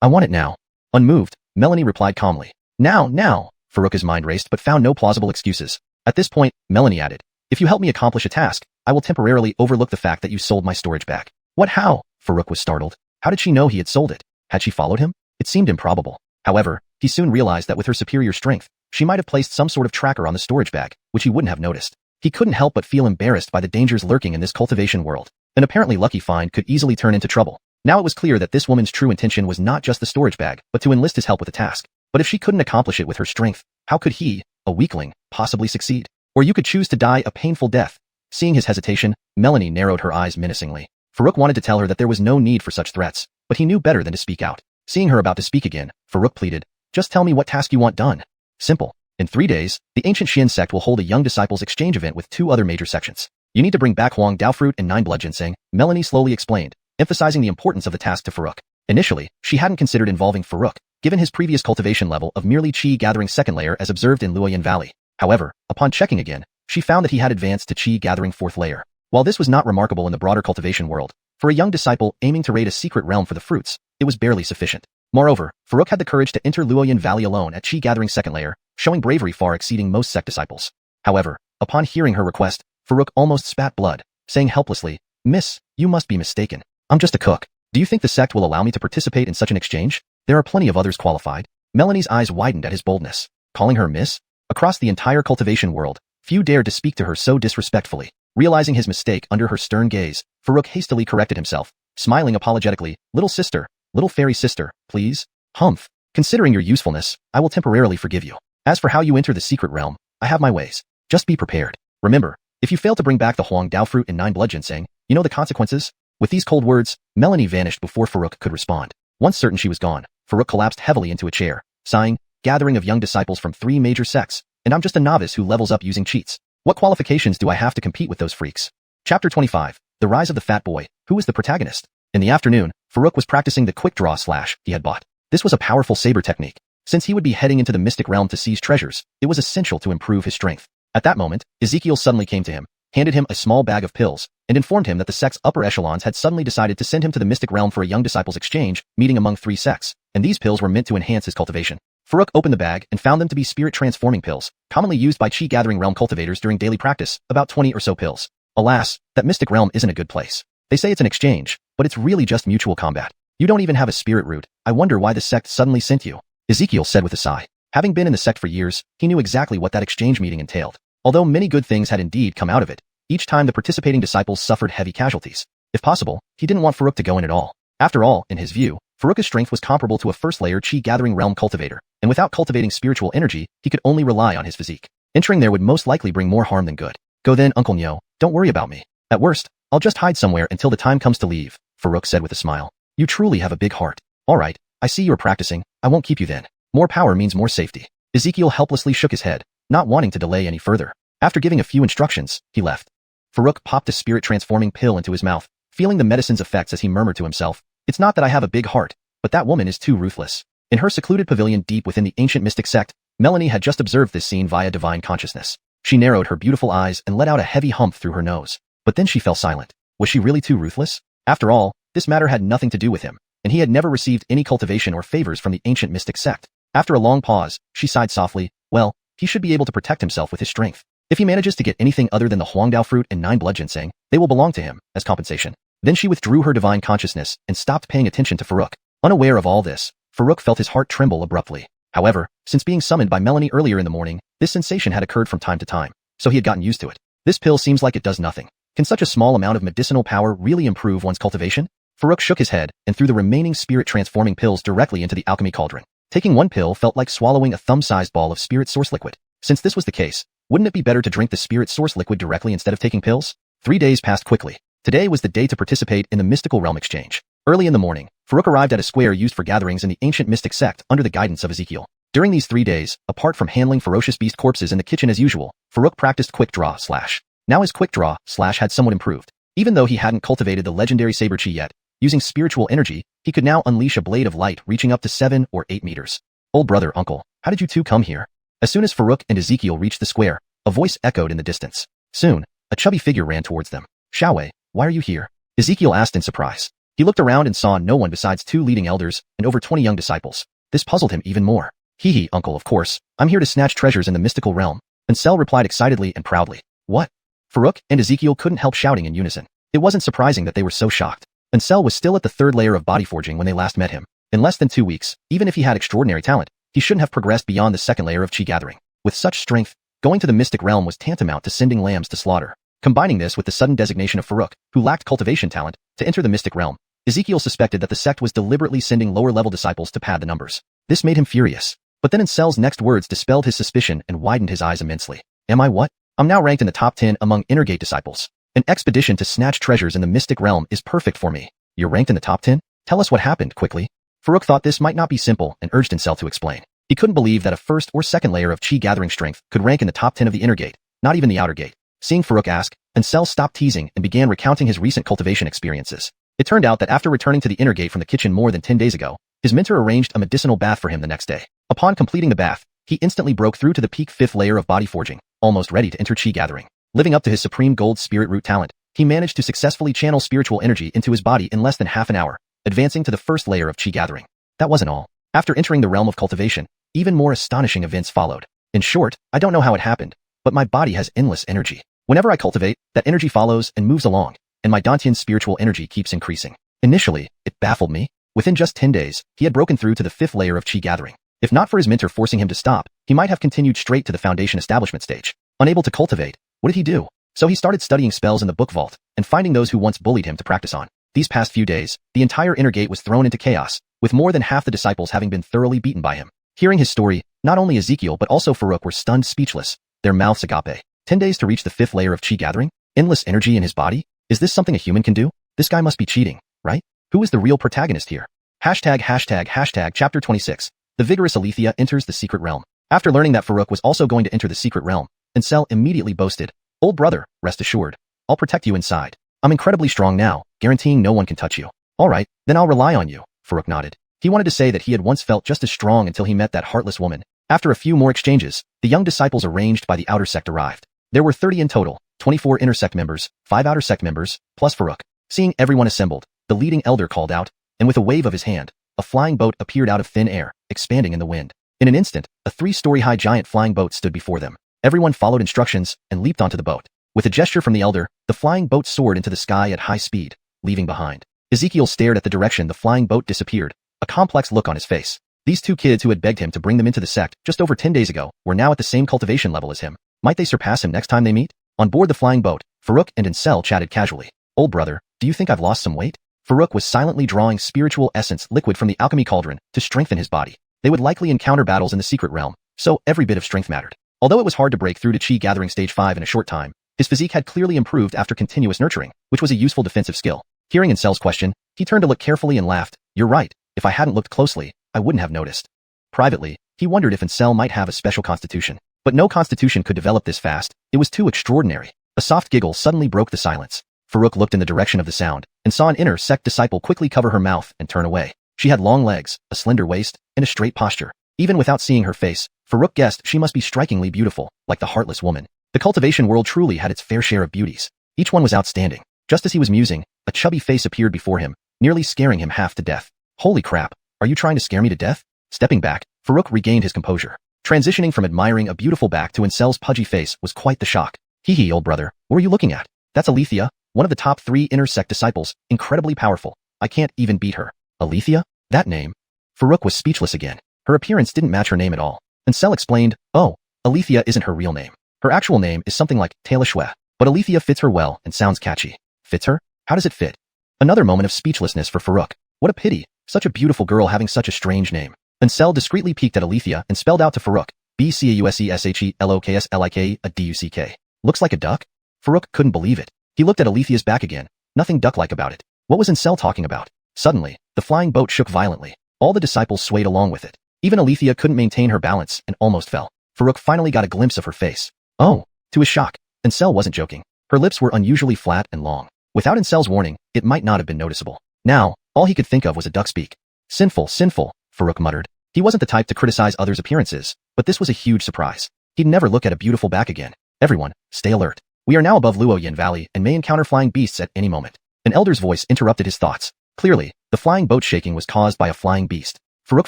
I want it now. Unmoved, Melanie replied calmly. Now. Farouk's mind raced but found no plausible excuses. At this point, Melanie added, if you help me accomplish a task, I will temporarily overlook the fact that you sold my storage bag. What how? Farouk was startled. How did she know he had sold it? Had she followed him? It seemed improbable. However, he soon realized that with her superior strength, she might have placed some sort of tracker on the storage bag, which he wouldn't have noticed. He couldn't help but feel embarrassed by the dangers lurking in this cultivation world. An apparently lucky find could easily turn into trouble. Now it was clear that this woman's true intention was not just the storage bag, but to enlist his help with the task. But if she couldn't accomplish it with her strength, how could he, a weakling, possibly succeed? Or you could choose to die a painful death. Seeing his hesitation, Melanie narrowed her eyes menacingly. Farouk wanted to tell her that there was no need for such threats, but he knew better than to speak out. Seeing her about to speak again, Farouk pleaded, just tell me what task you want done. Simple. In 3 days, the ancient Xian sect will hold a young disciples exchange event with 2 other major sections. You need to bring back Huang Dao fruit and 9 blood ginseng, Melanie slowly explained, emphasizing the importance of the task to Farouk. Initially, she hadn't considered involving Farouk, given his previous cultivation level of merely qi gathering second layer as observed in Luoyan Valley. However, upon checking again, she found that he had advanced to qi gathering 4th layer. While this was not remarkable in the broader cultivation world, for a young disciple aiming to raid a secret realm for the fruits, it was barely sufficient. Moreover, Farouk had the courage to enter Luoyan Valley alone at qi gathering second layer, showing bravery far exceeding most sect disciples. However, upon hearing her request, Farouk almost spat blood, saying helplessly, Miss, you must be mistaken. I'm just a cook. Do you think the sect will allow me to participate in such an exchange? There are plenty of others qualified. Melanie's eyes widened at his boldness. Calling her miss? Across the entire cultivation world, few dared to speak to her so disrespectfully. Realizing his mistake under her stern gaze, Farouk hastily corrected himself, smiling apologetically, little fairy sister, please? Humph. Considering your usefulness, I will temporarily forgive you. As for how you enter the secret realm, I have my ways. Just be prepared. Remember, if you fail to bring back the Huang Dao fruit and 9 blood ginseng, you know the consequences? With these cold words, Melanie vanished before Farouk could respond. Once certain she was gone, Farouk collapsed heavily into a chair, sighing, gathering of young disciples from 3 major sects, and I'm just a novice who levels up using cheats. What qualifications do I have to compete with those freaks? Chapter 25, The Rise of the Fat Boy, who is the protagonist? In the afternoon, Farouk was practicing the quick draw slash he had bought. This was a powerful saber technique. Since he would be heading into the mystic realm to seize treasures, it was essential to improve his strength. At that moment, Ezekiel suddenly came to him, handed him a small bag of pills, and informed him that the sect's upper echelons had suddenly decided to send him to the mystic realm for a young disciples exchange, meeting among 3 sects, and these pills were meant to enhance his cultivation. Farouk opened the bag and found them to be spirit-transforming pills, commonly used by qi-gathering realm cultivators during daily practice, about 20 or so pills. Alas, that mystic realm isn't a good place. They say it's an exchange, but it's really just mutual combat. You don't even have a spirit root. I wonder why the sect suddenly sent you. Ezekiel said with a sigh. Having been in the sect for years, he knew exactly what that exchange meeting entailed. Although many good things had indeed come out of it, each time the participating disciples suffered heavy casualties. If possible, he didn't want Farouk to go in at all. After all, in his view, Farouk's strength was comparable to a first-layer qi-gathering realm cultivator, and without cultivating spiritual energy, he could only rely on his physique. Entering there would most likely bring more harm than good. Go then, Uncle Nyo, don't worry about me. At worst, I'll just hide somewhere until the time comes to leave, Farouk said with a smile. You truly have a big heart. All right, I see you're practicing, I won't keep you then. More power means more safety. Ezekiel helplessly shook his head, not wanting to delay any further. After giving a few instructions, he left. Farouk popped a spirit-transforming pill into his mouth, feeling the medicine's effects as he murmured to himself, it's not that I have a big heart, but that woman is too ruthless. In her secluded pavilion deep within the ancient mystic sect, Melanie had just observed this scene via divine consciousness. She narrowed her beautiful eyes and let out a heavy hump through her nose. But then she fell silent. Was she really too ruthless? After all, this matter had nothing to do with him, and he had never received any cultivation or favors from the ancient mystic sect. After a long pause, she sighed softly, well, he should be able to protect himself with his strength. If he manages to get anything other than the Huangdao fruit and 9 blood ginseng, they will belong to him, as compensation. Then she withdrew her divine consciousness and stopped paying attention to Farouk. Unaware of all this, Farouk felt his heart tremble abruptly. However, since being summoned by Melanie earlier in the morning, this sensation had occurred from time to time, so he had gotten used to it. This pill seems like it does nothing. Can such a small amount of medicinal power really improve one's cultivation? Farouk shook his head and threw the remaining spirit-transforming pills directly into the alchemy cauldron. Taking one pill felt like swallowing a thumb-sized ball of spirit source liquid. Since this was the case, wouldn't it be better to drink the spirit source liquid directly instead of taking pills? 3 days passed quickly. Today was the day to participate in the mystical realm exchange. Early in the morning, Farouk arrived at a square used for gatherings in the ancient mystic sect under the guidance of Ezekiel. During these 3 days, apart from handling ferocious beast corpses in the kitchen as usual, Farouk practiced quick draw slash. Now his quick draw slash had somewhat improved. Even though he hadn't cultivated the legendary saber chi yet, using spiritual energy, he could now unleash a blade of light reaching up to 7 or 8 meters. Old brother, uncle, how did you two come here? As soon as Farouk and Ezekiel reached the square, a voice echoed in the distance. Soon, a chubby figure ran towards them. Xiaowei, why are you here? Ezekiel asked in surprise. He looked around and saw no one besides 2 leading elders and over 20 young disciples. This puzzled him even more. Hee, uncle, of course. I'm here to snatch treasures in the mystical realm. Ansel replied excitedly and proudly. What? Farouk and Ezekiel couldn't help shouting in unison. It wasn't surprising that they were so shocked. Ansel was still at the 3rd layer of body forging when they last met him. In less than 2 weeks, even if he had extraordinary talent, he shouldn't have progressed beyond the 2nd layer of chi gathering. With such strength, going to the mystic realm was tantamount to sending lambs to slaughter. Combining this with the sudden designation of Farouk, who lacked cultivation talent, to enter the mystic realm, Ezekiel suspected that the sect was deliberately sending lower-level disciples to pad the numbers. This made him furious. But then Ansel's next words dispelled his suspicion and widened his eyes immensely. Am I what? I'm now ranked in the top 10 among Innergate disciples. An expedition to snatch treasures in the mystic realm is perfect for me. You're ranked in the top 10? Tell us what happened, quickly. Farouk thought this might not be simple and urged Ansel to explain. He couldn't believe that a 1st or 2nd layer of chi gathering strength could rank in the top 10 of the inner gate, not even the outer gate. Seeing Farouk ask, Ansel stopped teasing and began recounting his recent cultivation experiences. It turned out that after returning to the inner gate from the kitchen more than 10 days ago, his mentor arranged a medicinal bath for him the next day. Upon completing the bath, he instantly broke through to the peak 5th layer of body forging, almost ready to enter chi gathering. Living up to his supreme gold spirit root talent, he managed to successfully channel spiritual energy into his body in less than half an hour, advancing to the 1st layer of chi gathering. That wasn't all. After entering the realm of cultivation, even more astonishing events followed. In short, I don't know how it happened, but my body has endless energy. Whenever I cultivate, that energy follows and moves along, and my Dantian spiritual energy keeps increasing. Initially, it baffled me. Within just 10 days, he had broken through to the 5th layer of chi gathering. If not for his mentor forcing him to stop, he might have continued straight to the foundation establishment stage. Unable to cultivate, what did he do? So he started studying spells in the book vault, and finding those who once bullied him to practice on. These past few days, the entire inner gate was thrown into chaos, with more than half the disciples having been thoroughly beaten by him. Hearing his story, not only Ezekiel but also Farouk were stunned speechless, their mouths agape. 10 days to reach the 5th layer of chi gathering? Endless energy in his body? Is this something a human can do? This guy must be cheating, right? Who is the real protagonist here? ####Chapter 26. The vigorous Althia enters the secret realm. After learning that Farouk was also going to enter the secret realm, Ansel immediately boasted, Old brother, rest assured. I'll protect you inside. I'm incredibly strong now, guaranteeing no one can touch you. Alright, then I'll rely on you, Farouk nodded. He wanted to say that he had once felt just as strong until he met that heartless woman. After a few more exchanges, the young disciples arranged by the outer sect arrived. There were 30 in total, 24 inner sect members, 5 outer sect members, plus Farouk. Seeing everyone assembled, the leading elder called out, and with a wave of his hand, a flying boat appeared out of thin air, expanding in the wind. In an instant, a 3-story-high giant flying boat stood before them. Everyone followed instructions and leaped onto the boat. With a gesture from the elder, the flying boat soared into the sky at high speed, leaving behind. Ezekiel stared at the direction the flying boat disappeared, a complex look on his face. These 2 kids who had begged him to bring them into the sect just over 10 days ago were now at the same cultivation level as him. Might they surpass him next time they meet? On board the flying boat, Farouk and Ansel chatted casually. Old brother, do you think I've lost some weight? Farouk was silently drawing spiritual essence liquid from the Alchemy Cauldron to strengthen his body. They would likely encounter battles in the secret realm, so every bit of strength mattered. Although it was hard to break through to chi gathering stage 5 in a short time, his physique had clearly improved after continuous nurturing, which was a useful defensive skill. Hearing Ansel's question, he turned to look carefully and laughed. You're right, if I hadn't looked closely, I wouldn't have noticed. Privately, he wondered if Ansel might have a special constitution. But no constitution could develop this fast, it was too extraordinary. A soft giggle suddenly broke the silence. Farouk looked in the direction of the sound, and saw an inner sect disciple quickly cover her mouth and turn away. She had long legs, a slender waist, and a straight posture. Even without seeing her face, Farouk guessed she must be strikingly beautiful, like the heartless woman. The cultivation world truly had its fair share of beauties. Each one was outstanding. Just as he was musing, a chubby face appeared before him, nearly scaring him half to death. Holy crap, are you trying to scare me to death? Stepping back, Farouk regained his composure. Transitioning from admiring a beautiful back to Ansel's pudgy face was quite the shock. Hee, old brother, what are you looking at? That's Althia, one of the top 3 inner sect disciples, incredibly powerful. I can't even beat her. Althia? That name? Farouk was speechless again. Her appearance didn't match her name at all. Ansel explained, oh, Althia isn't her real name. Her actual name is something like Taylor Shue, but Althia fits her well and sounds catchy. Fits her? How does it fit? Another moment of speechlessness for Farouk. What a pity, such a beautiful girl having such a strange name. Ansel discreetly peeked at Althia and spelled out to Farouk, Bcauseslokslike a duck. Looks like a duck? Farouk couldn't believe it. He looked at Alethia's back again, nothing duck-like about it. What was Ansel talking about? Suddenly, the flying boat shook violently. All the disciples swayed along with it. Even Althia couldn't maintain her balance and almost fell. Farouk finally got a glimpse of her face. Oh! To his shock, Ansel wasn't joking. Her lips were unusually flat and long. Without Ansel's warning, it might not have been noticeable. Now, all he could think of was a duck speak. Sinful, sinful, Farouk muttered. He wasn't the type to criticize others' appearances, but this was a huge surprise. He'd never look at a beautiful back again. Everyone, stay alert. We are now above Luoyin Valley and may encounter flying beasts at any moment. An elder's voice interrupted his thoughts. Clearly, the flying boat shaking was caused by a flying beast. Farouk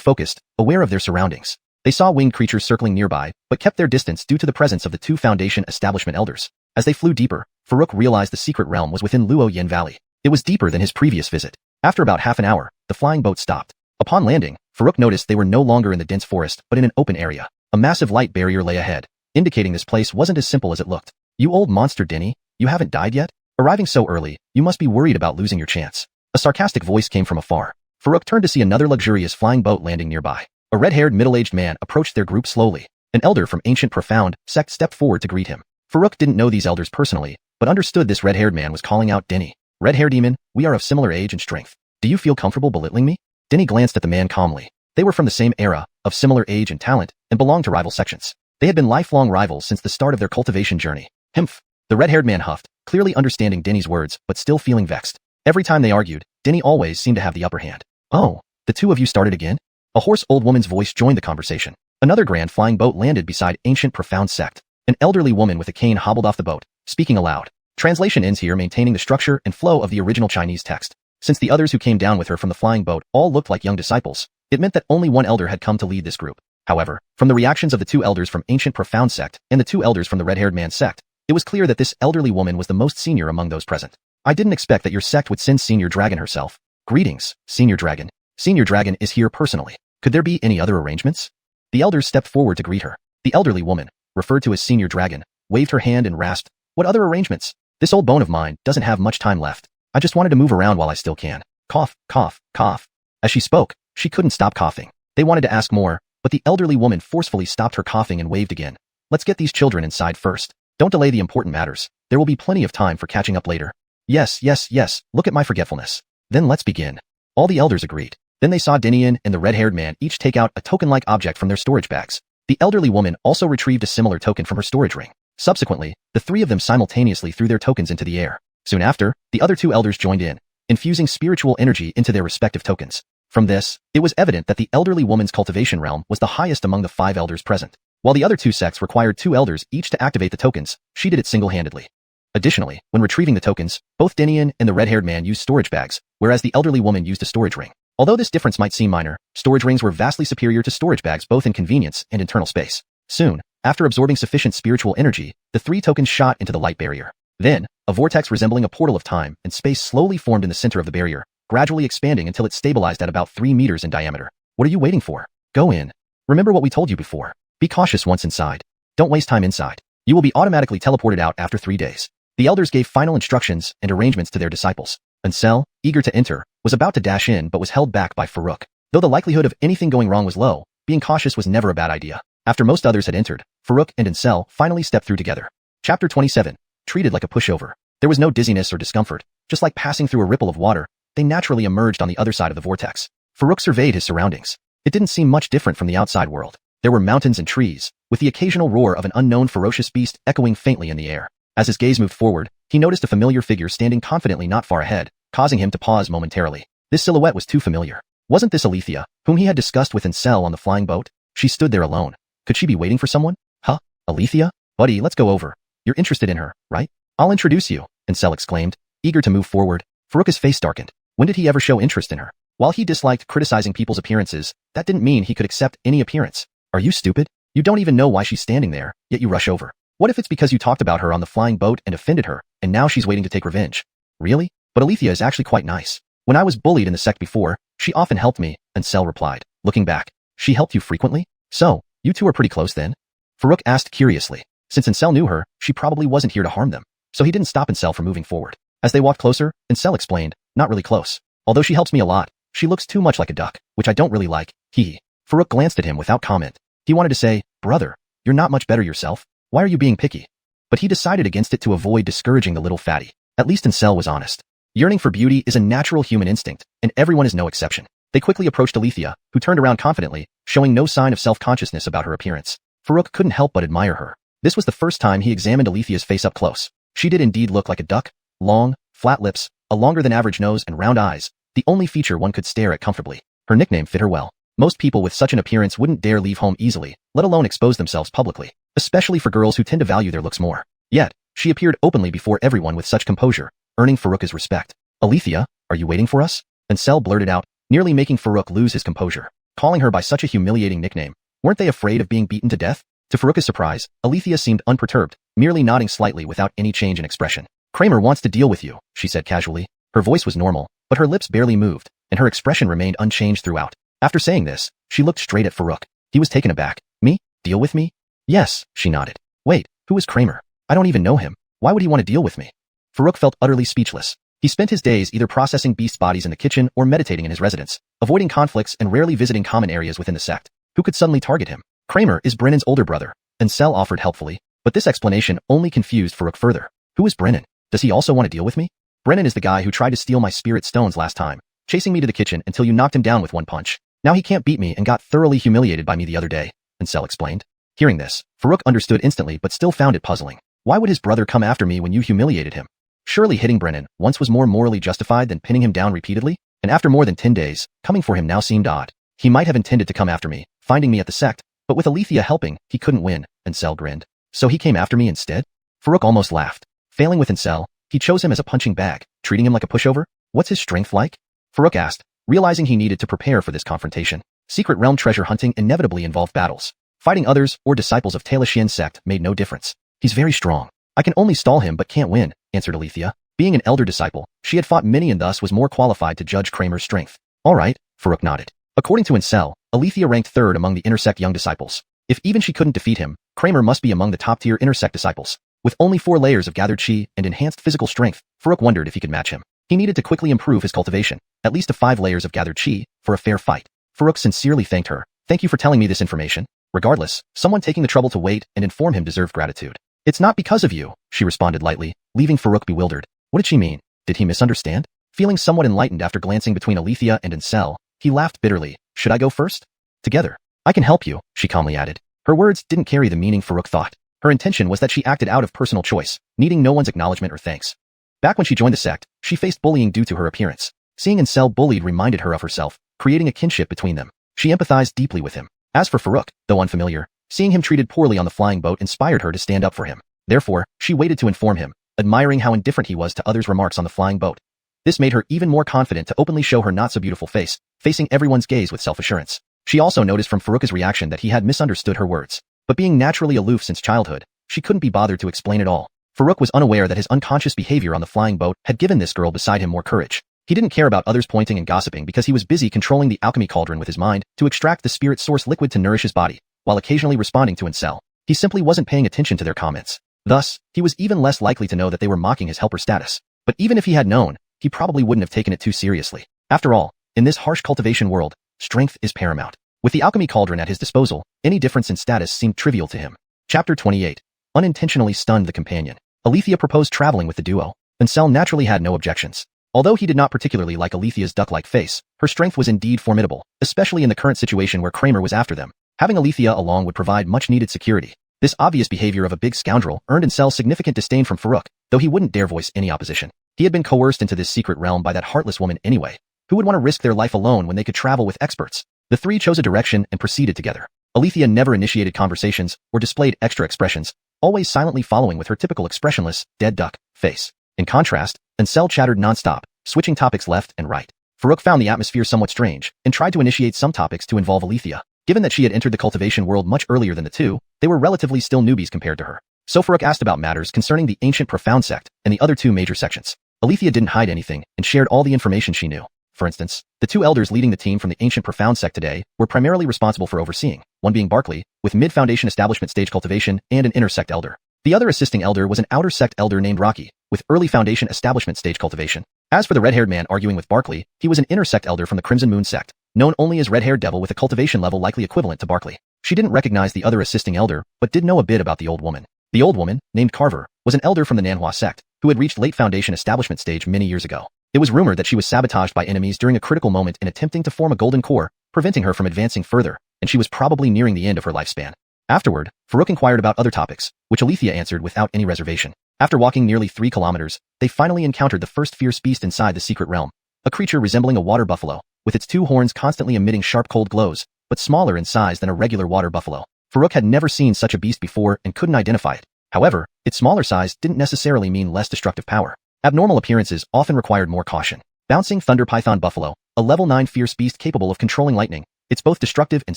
focused, aware of their surroundings. They saw winged creatures circling nearby, but kept their distance due to the presence of the two Foundation establishment elders. As they flew deeper, Farouk realized the secret realm was within Luoyin Valley. It was deeper than his previous visit. After about half an hour, the flying boat stopped. Upon landing, Farouk noticed they were no longer in the dense forest, but in an open area. A massive light barrier lay ahead, indicating this place wasn't as simple as it looked. You old monster Denny, you haven't died yet? Arriving so early, you must be worried about losing your chance. A sarcastic voice came from afar. Farouk turned to see another luxurious flying boat landing nearby. A red-haired middle-aged man approached their group slowly. An elder from Ancient Profound Sect stepped forward to greet him. Farouk didn't know these elders personally, but understood this red-haired man was calling out Denny. Red-haired demon, we are of similar age and strength. Do you feel comfortable belittling me? Denny glanced at the man calmly. They were from the same era, of similar age and talent, and belonged to rival sections. They had been lifelong rivals since the start of their cultivation journey. Himph. The red-haired man huffed, clearly understanding Denny's words, but still feeling vexed. Every time they argued, Denny always seemed to have the upper hand. Oh, the two of you started again? A hoarse old woman's voice joined the conversation. Another grand flying boat landed beside Ancient Profound Sect. An elderly woman with a cane hobbled off the boat, speaking aloud. Translation ends here, maintaining the structure and flow of the original Chinese text. Since the others who came down with her from the flying boat all looked like young disciples, it meant that only one elder had come to lead this group. However, from the reactions of the two elders from Ancient Profound Sect and the two elders from the red-haired man sect, it was clear that this elderly woman was the most senior among those present. I didn't expect that your sect would send Senior Dragon herself. Greetings, Senior Dragon. Senior Dragon is here personally. Could there be any other arrangements? The elders stepped forward to greet her. The elderly woman, referred to as Senior Dragon, waved her hand and rasped, "What other arrangements? This old bone of mine doesn't have much time left. I just wanted to move around while I still can." Cough, cough, cough. As she spoke, she couldn't stop coughing. They wanted to ask more, but the elderly woman forcefully stopped her coughing and waved again. Let's get these children inside first. Don't delay the important matters. There will be plenty of time for catching up later. Yes, yes, yes, look at my forgetfulness. Then let's begin. All the elders agreed. Then they saw Dinian and the red-haired man each take out a token-like object from their storage bags. The elderly woman also retrieved a similar token from her storage ring. Subsequently, the three of them simultaneously threw their tokens into the air. Soon after, the other two elders joined in, infusing spiritual energy into their respective tokens. From this, it was evident that the elderly woman's cultivation realm was the highest among the 5 elders present. While the other 2 sects required 2 elders each to activate the tokens, she did it single-handedly. Additionally, when retrieving the tokens, both Dinian and the red-haired man used storage bags, whereas the elderly woman used a storage ring. Although this difference might seem minor, storage rings were vastly superior to storage bags both in convenience and internal space. Soon, after absorbing sufficient spiritual energy, the 3 tokens shot into the light barrier. Then, a vortex resembling a portal of time and space slowly formed in the center of the barrier, gradually expanding until it stabilized at about 3 meters in diameter. What are you waiting for? Go in. Remember what we told you before. Be cautious once inside. Don't waste time inside. You will be automatically teleported out after 3 days. The elders gave final instructions and arrangements to their disciples. Ansel, eager to enter, was about to dash in but was held back by Farouk. Though the likelihood of anything going wrong was low, being cautious was never a bad idea. After most others had entered, Farouk and Ansel finally stepped through together. Chapter 27. Treated like a pushover. There was no dizziness or discomfort. Just like passing through a ripple of water, they naturally emerged on the other side of the vortex. Farouk surveyed his surroundings. It didn't seem much different from the outside world. There were mountains and trees, with the occasional roar of an unknown ferocious beast echoing faintly in the air. As his gaze moved forward, he noticed a familiar figure standing confidently not far ahead, causing him to pause momentarily. This silhouette was too familiar. Wasn't this Althia, whom he had discussed with Ansel on the flying boat? She stood there alone. Could she be waiting for someone? Huh? Althia? Buddy, let's go over. You're interested in her, right? I'll introduce you, Ansel exclaimed, eager to move forward. Farouk's face darkened. When did he ever show interest in her? While he disliked criticizing people's appearances, that didn't mean he could accept any appearance. Are you stupid? You don't even know why she's standing there, yet you rush over. What if it's because you talked about her on the flying boat and offended her, and now she's waiting to take revenge? Really? But Althia is actually quite nice. When I was bullied in the sect before, she often helped me, Ansel replied. Looking back, she helped you frequently? So, you two are pretty close then? Farouk asked curiously. Since Ansel knew her, she probably wasn't here to harm them. So he didn't stop Ansel from moving forward. As they walked closer, Ansel explained, not really close. Although she helps me a lot, she looks too much like a duck, which I don't really like. Hee. Farouk glanced at him without comment. He wanted to say, brother, you're not much better yourself. Why are you being picky? But he decided against it to avoid discouraging the little fatty. At least Ancestral was honest. Yearning for beauty is a natural human instinct, and everyone is no exception. They quickly approached Althia, who turned around confidently, showing no sign of self-consciousness about her appearance. Farouk couldn't help but admire her. This was the first time he examined Althia's face up close. She did indeed look like a duck, long, flat lips, a longer than average nose and round eyes, the only feature one could stare at comfortably. Her nickname fit her well. Most people with such an appearance wouldn't dare leave home easily, let alone expose themselves publicly, especially for girls who tend to value their looks more. Yet, she appeared openly before everyone with such composure, earning Farouk's respect. Althia, are you waiting for us? Ancestral blurted out, nearly making Farouk lose his composure. Calling her by such a humiliating nickname, weren't they afraid of being beaten to death? To Farouk's surprise, Althia seemed unperturbed, merely nodding slightly without any change in expression. Kramer wants to deal with you, she said casually. Her voice was normal, but her lips barely moved, and her expression remained unchanged throughout. After saying this, she looked straight at Farouk. He was taken aback. Me? Deal with me? Yes, she nodded. Wait, who is Kramer? I don't even know him. Why would he want to deal with me? Farouk felt utterly speechless. He spent his days either processing beast bodies in the kitchen or meditating in his residence, avoiding conflicts and rarely visiting common areas within the sect. Who could suddenly target him? Kramer is Brennan's older brother, Ancestral offered helpfully, but this explanation only confused Farouk further. Who is Brennan? Does he also want to deal with me? Brennan is the guy who tried to steal my spirit stones last time, chasing me to the kitchen until you knocked him down with one punch. Now he can't beat me and got thoroughly humiliated by me the other day, Ancestral explained. Hearing this, Farouk understood instantly but still found it puzzling. Why would his brother come after me when you humiliated him? Surely hitting Brennan once was more morally justified than pinning him down repeatedly, and after more than 10 days, coming for him now seemed odd. He might have intended to come after me, finding me at the sect, but with Althia helping, he couldn't win, Ancestral grinned. So he came after me instead? Farouk almost laughed. Failing with Ancestral, he chose him as a punching bag, treating him like a pushover? What's his strength like? Farouk asked, realizing he needed to prepare for this confrontation. Secret realm treasure hunting inevitably involved battles. Fighting others or disciples of Xianxia sect made no difference. He's very strong. I can only stall him but can't win, answered Althia. Being an elder disciple, she had fought many and thus was more qualified to judge Kramer's strength. All right, Farouk nodded. According to Ancestral, Althia ranked third among the intersect young disciples. If even she couldn't defeat him, Kramer must be among the top-tier intersect disciples. With only 4 layers of gathered chi and enhanced physical strength, Farouk wondered if he could match him. He needed to quickly improve his cultivation, at least to 5 layers of gathered chi, for a fair fight. Farouk sincerely thanked her. Thank you for telling me this information. Regardless, someone taking the trouble to wait and inform him deserved gratitude. It's not because of you, she responded lightly, leaving Farouk bewildered. What did she mean? Did he misunderstand? Feeling somewhat enlightened after glancing between Althia and Ancestral, he laughed bitterly. Should I go first? Together. I can help you, she calmly added. Her words didn't carry the meaning Farouk thought. Her intention was that she acted out of personal choice, needing no one's acknowledgement or thanks. Back when she joined the sect, she faced bullying due to her appearance. Seeing Ancestral bullied reminded her of herself, creating a kinship between them. She empathized deeply with him. As for Farouk, though unfamiliar, seeing him treated poorly on the flying boat inspired her to stand up for him. Therefore, she waited to inform him, admiring how indifferent he was to others' remarks on the flying boat. This made her even more confident to openly show her not-so-beautiful face, facing everyone's gaze with self-assurance. She also noticed from Farouk's reaction that he had misunderstood her words. But being naturally aloof since childhood, she couldn't be bothered to explain it all. Farouk was unaware that his unconscious behavior on the flying boat had given this girl beside him more courage. He didn't care about others pointing and gossiping because he was busy controlling the alchemy cauldron with his mind to extract the spirit source liquid to nourish his body, while occasionally responding to Ancestral. He simply wasn't paying attention to their comments. Thus, he was even less likely to know that they were mocking his helper status. But even if he had known, he probably wouldn't have taken it too seriously. After all, in this harsh cultivation world, strength is paramount. With the alchemy cauldron at his disposal, any difference in status seemed trivial to him. Chapter 28. Unintentionally stunned the companion. Althia proposed traveling with the duo. Ancestral naturally had no objections. Although he did not particularly like Alethia's duck-like face, her strength was indeed formidable, especially in the current situation where Kramer was after them. Having Althia along would provide much-needed security. This obvious behavior of a big scoundrel earned Ancestral significant disdain from Farouk, though he wouldn't dare voice any opposition. He had been coerced into this secret realm by that heartless woman anyway. Who would want to risk their life alone when they could travel with experts? The three chose a direction and proceeded together. Althia never initiated conversations or displayed extra expressions, always silently following with her typical expressionless, dead duck face. In contrast, Ancestral chattered non-stop, switching topics left and right. Farouk found the atmosphere somewhat strange and tried to initiate some topics to involve Althia. Given that she had entered the cultivation world much earlier than the two, they were relatively still newbies compared to her. So Farouk asked about matters concerning the ancient profound sect and the other 2 major sections. Althia didn't hide anything and shared all the information she knew. For instance, the 2 elders leading the team from the ancient profound sect today were primarily responsible for overseeing, one being Barkley, with mid-foundation establishment stage cultivation and an inner sect elder. The other assisting elder was an outer sect elder named Rocky, with early foundation establishment stage cultivation. As for the red-haired man arguing with Barkley, he was an inner sect elder from the Crimson Moon sect, known only as red-haired devil with a cultivation level likely equivalent to Barkley. She didn't recognize the other assisting elder, but did know a bit about the old woman. The old woman, named Carver, was an elder from the Nanhua sect, who had reached late Foundation establishment stage many years ago. It was rumored that she was sabotaged by enemies during a critical moment in attempting to form a golden core, preventing her from advancing further, and she was probably nearing the end of her lifespan. Afterward, Farouk inquired about other topics, which Althia answered without any reservation. After walking nearly 3 kilometers, they finally encountered the first fierce beast inside the secret realm, a creature resembling a water buffalo, with its 2 horns constantly emitting sharp cold glows, but smaller in size than a regular water buffalo. Farouk had never seen such a beast before and couldn't identify it. However, its smaller size didn't necessarily mean less destructive power. Abnormal appearances often required more caution. Bouncing Thunder Python Buffalo, a level 9 fierce beast capable of controlling lightning. It's both destructive and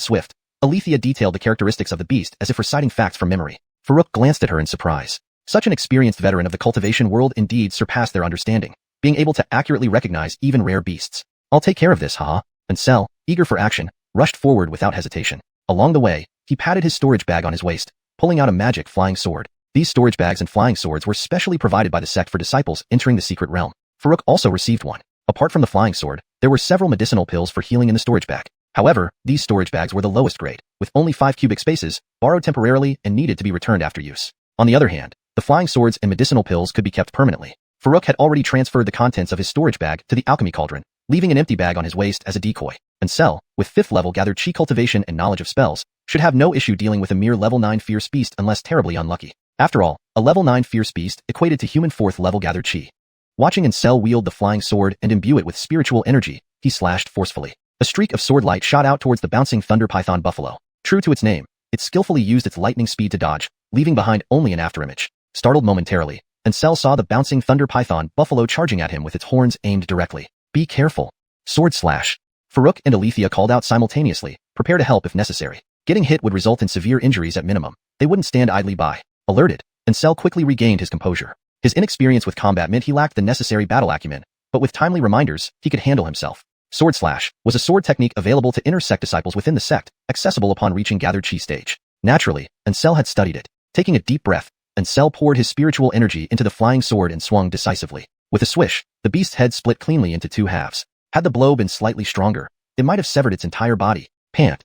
swift. Althia detailed the characteristics of the beast as if reciting facts from memory. Farouk glanced at her in surprise. Such an experienced veteran of the cultivation world indeed surpassed their understanding, being able to accurately recognize even rare beasts. I'll take care of this, haha. Ancestral, eager for action, rushed forward without hesitation. Along the way, he patted his storage bag on his waist, pulling out a magic flying sword. These storage bags and flying swords were specially provided by the sect for disciples entering the secret realm. Farouk also received one. Apart from the flying sword, there were several medicinal pills for healing in the storage bag. However, these storage bags were the lowest grade, with only 5 cubic spaces, borrowed temporarily and needed to be returned after use. On the other hand, the flying swords and medicinal pills could be kept permanently. Farouk had already transferred the contents of his storage bag to the Alchemy Cauldron, leaving an empty bag on his waist as a decoy. Ancestral, with 5th level gathered chi cultivation and knowledge of spells, should have no issue dealing with a mere level 9 fierce beast unless terribly unlucky. After all, a level 9 fierce beast equated to human 4th level gathered chi. Watching Ancestral wield the flying sword and imbue it with spiritual energy, he slashed forcefully. A streak of sword light shot out towards the bouncing Thunder Python Buffalo. True to its name, it skillfully used its lightning speed to dodge, leaving behind only an afterimage. Startled momentarily, Ancestral saw the bouncing Thunder Python Buffalo charging at him with its horns aimed directly. Be careful. Sword slash. Farouk and Althia called out simultaneously, prepare to help if necessary. Getting hit would result in severe injuries at minimum. They wouldn't stand idly by. Alerted, Ancestral quickly regained his composure. His inexperience with combat meant he lacked the necessary battle acumen, but with timely reminders, he could handle himself. Sword slash was a sword technique available to inner sect disciples within the sect, accessible upon reaching gathered chi stage. Naturally, Ancestral had studied it. Taking a deep breath, Ancestral poured his spiritual energy into the flying sword and swung decisively. With a swish, the beast's head split cleanly into 2 halves. Had the blow been slightly stronger, it might have severed its entire body. Pant.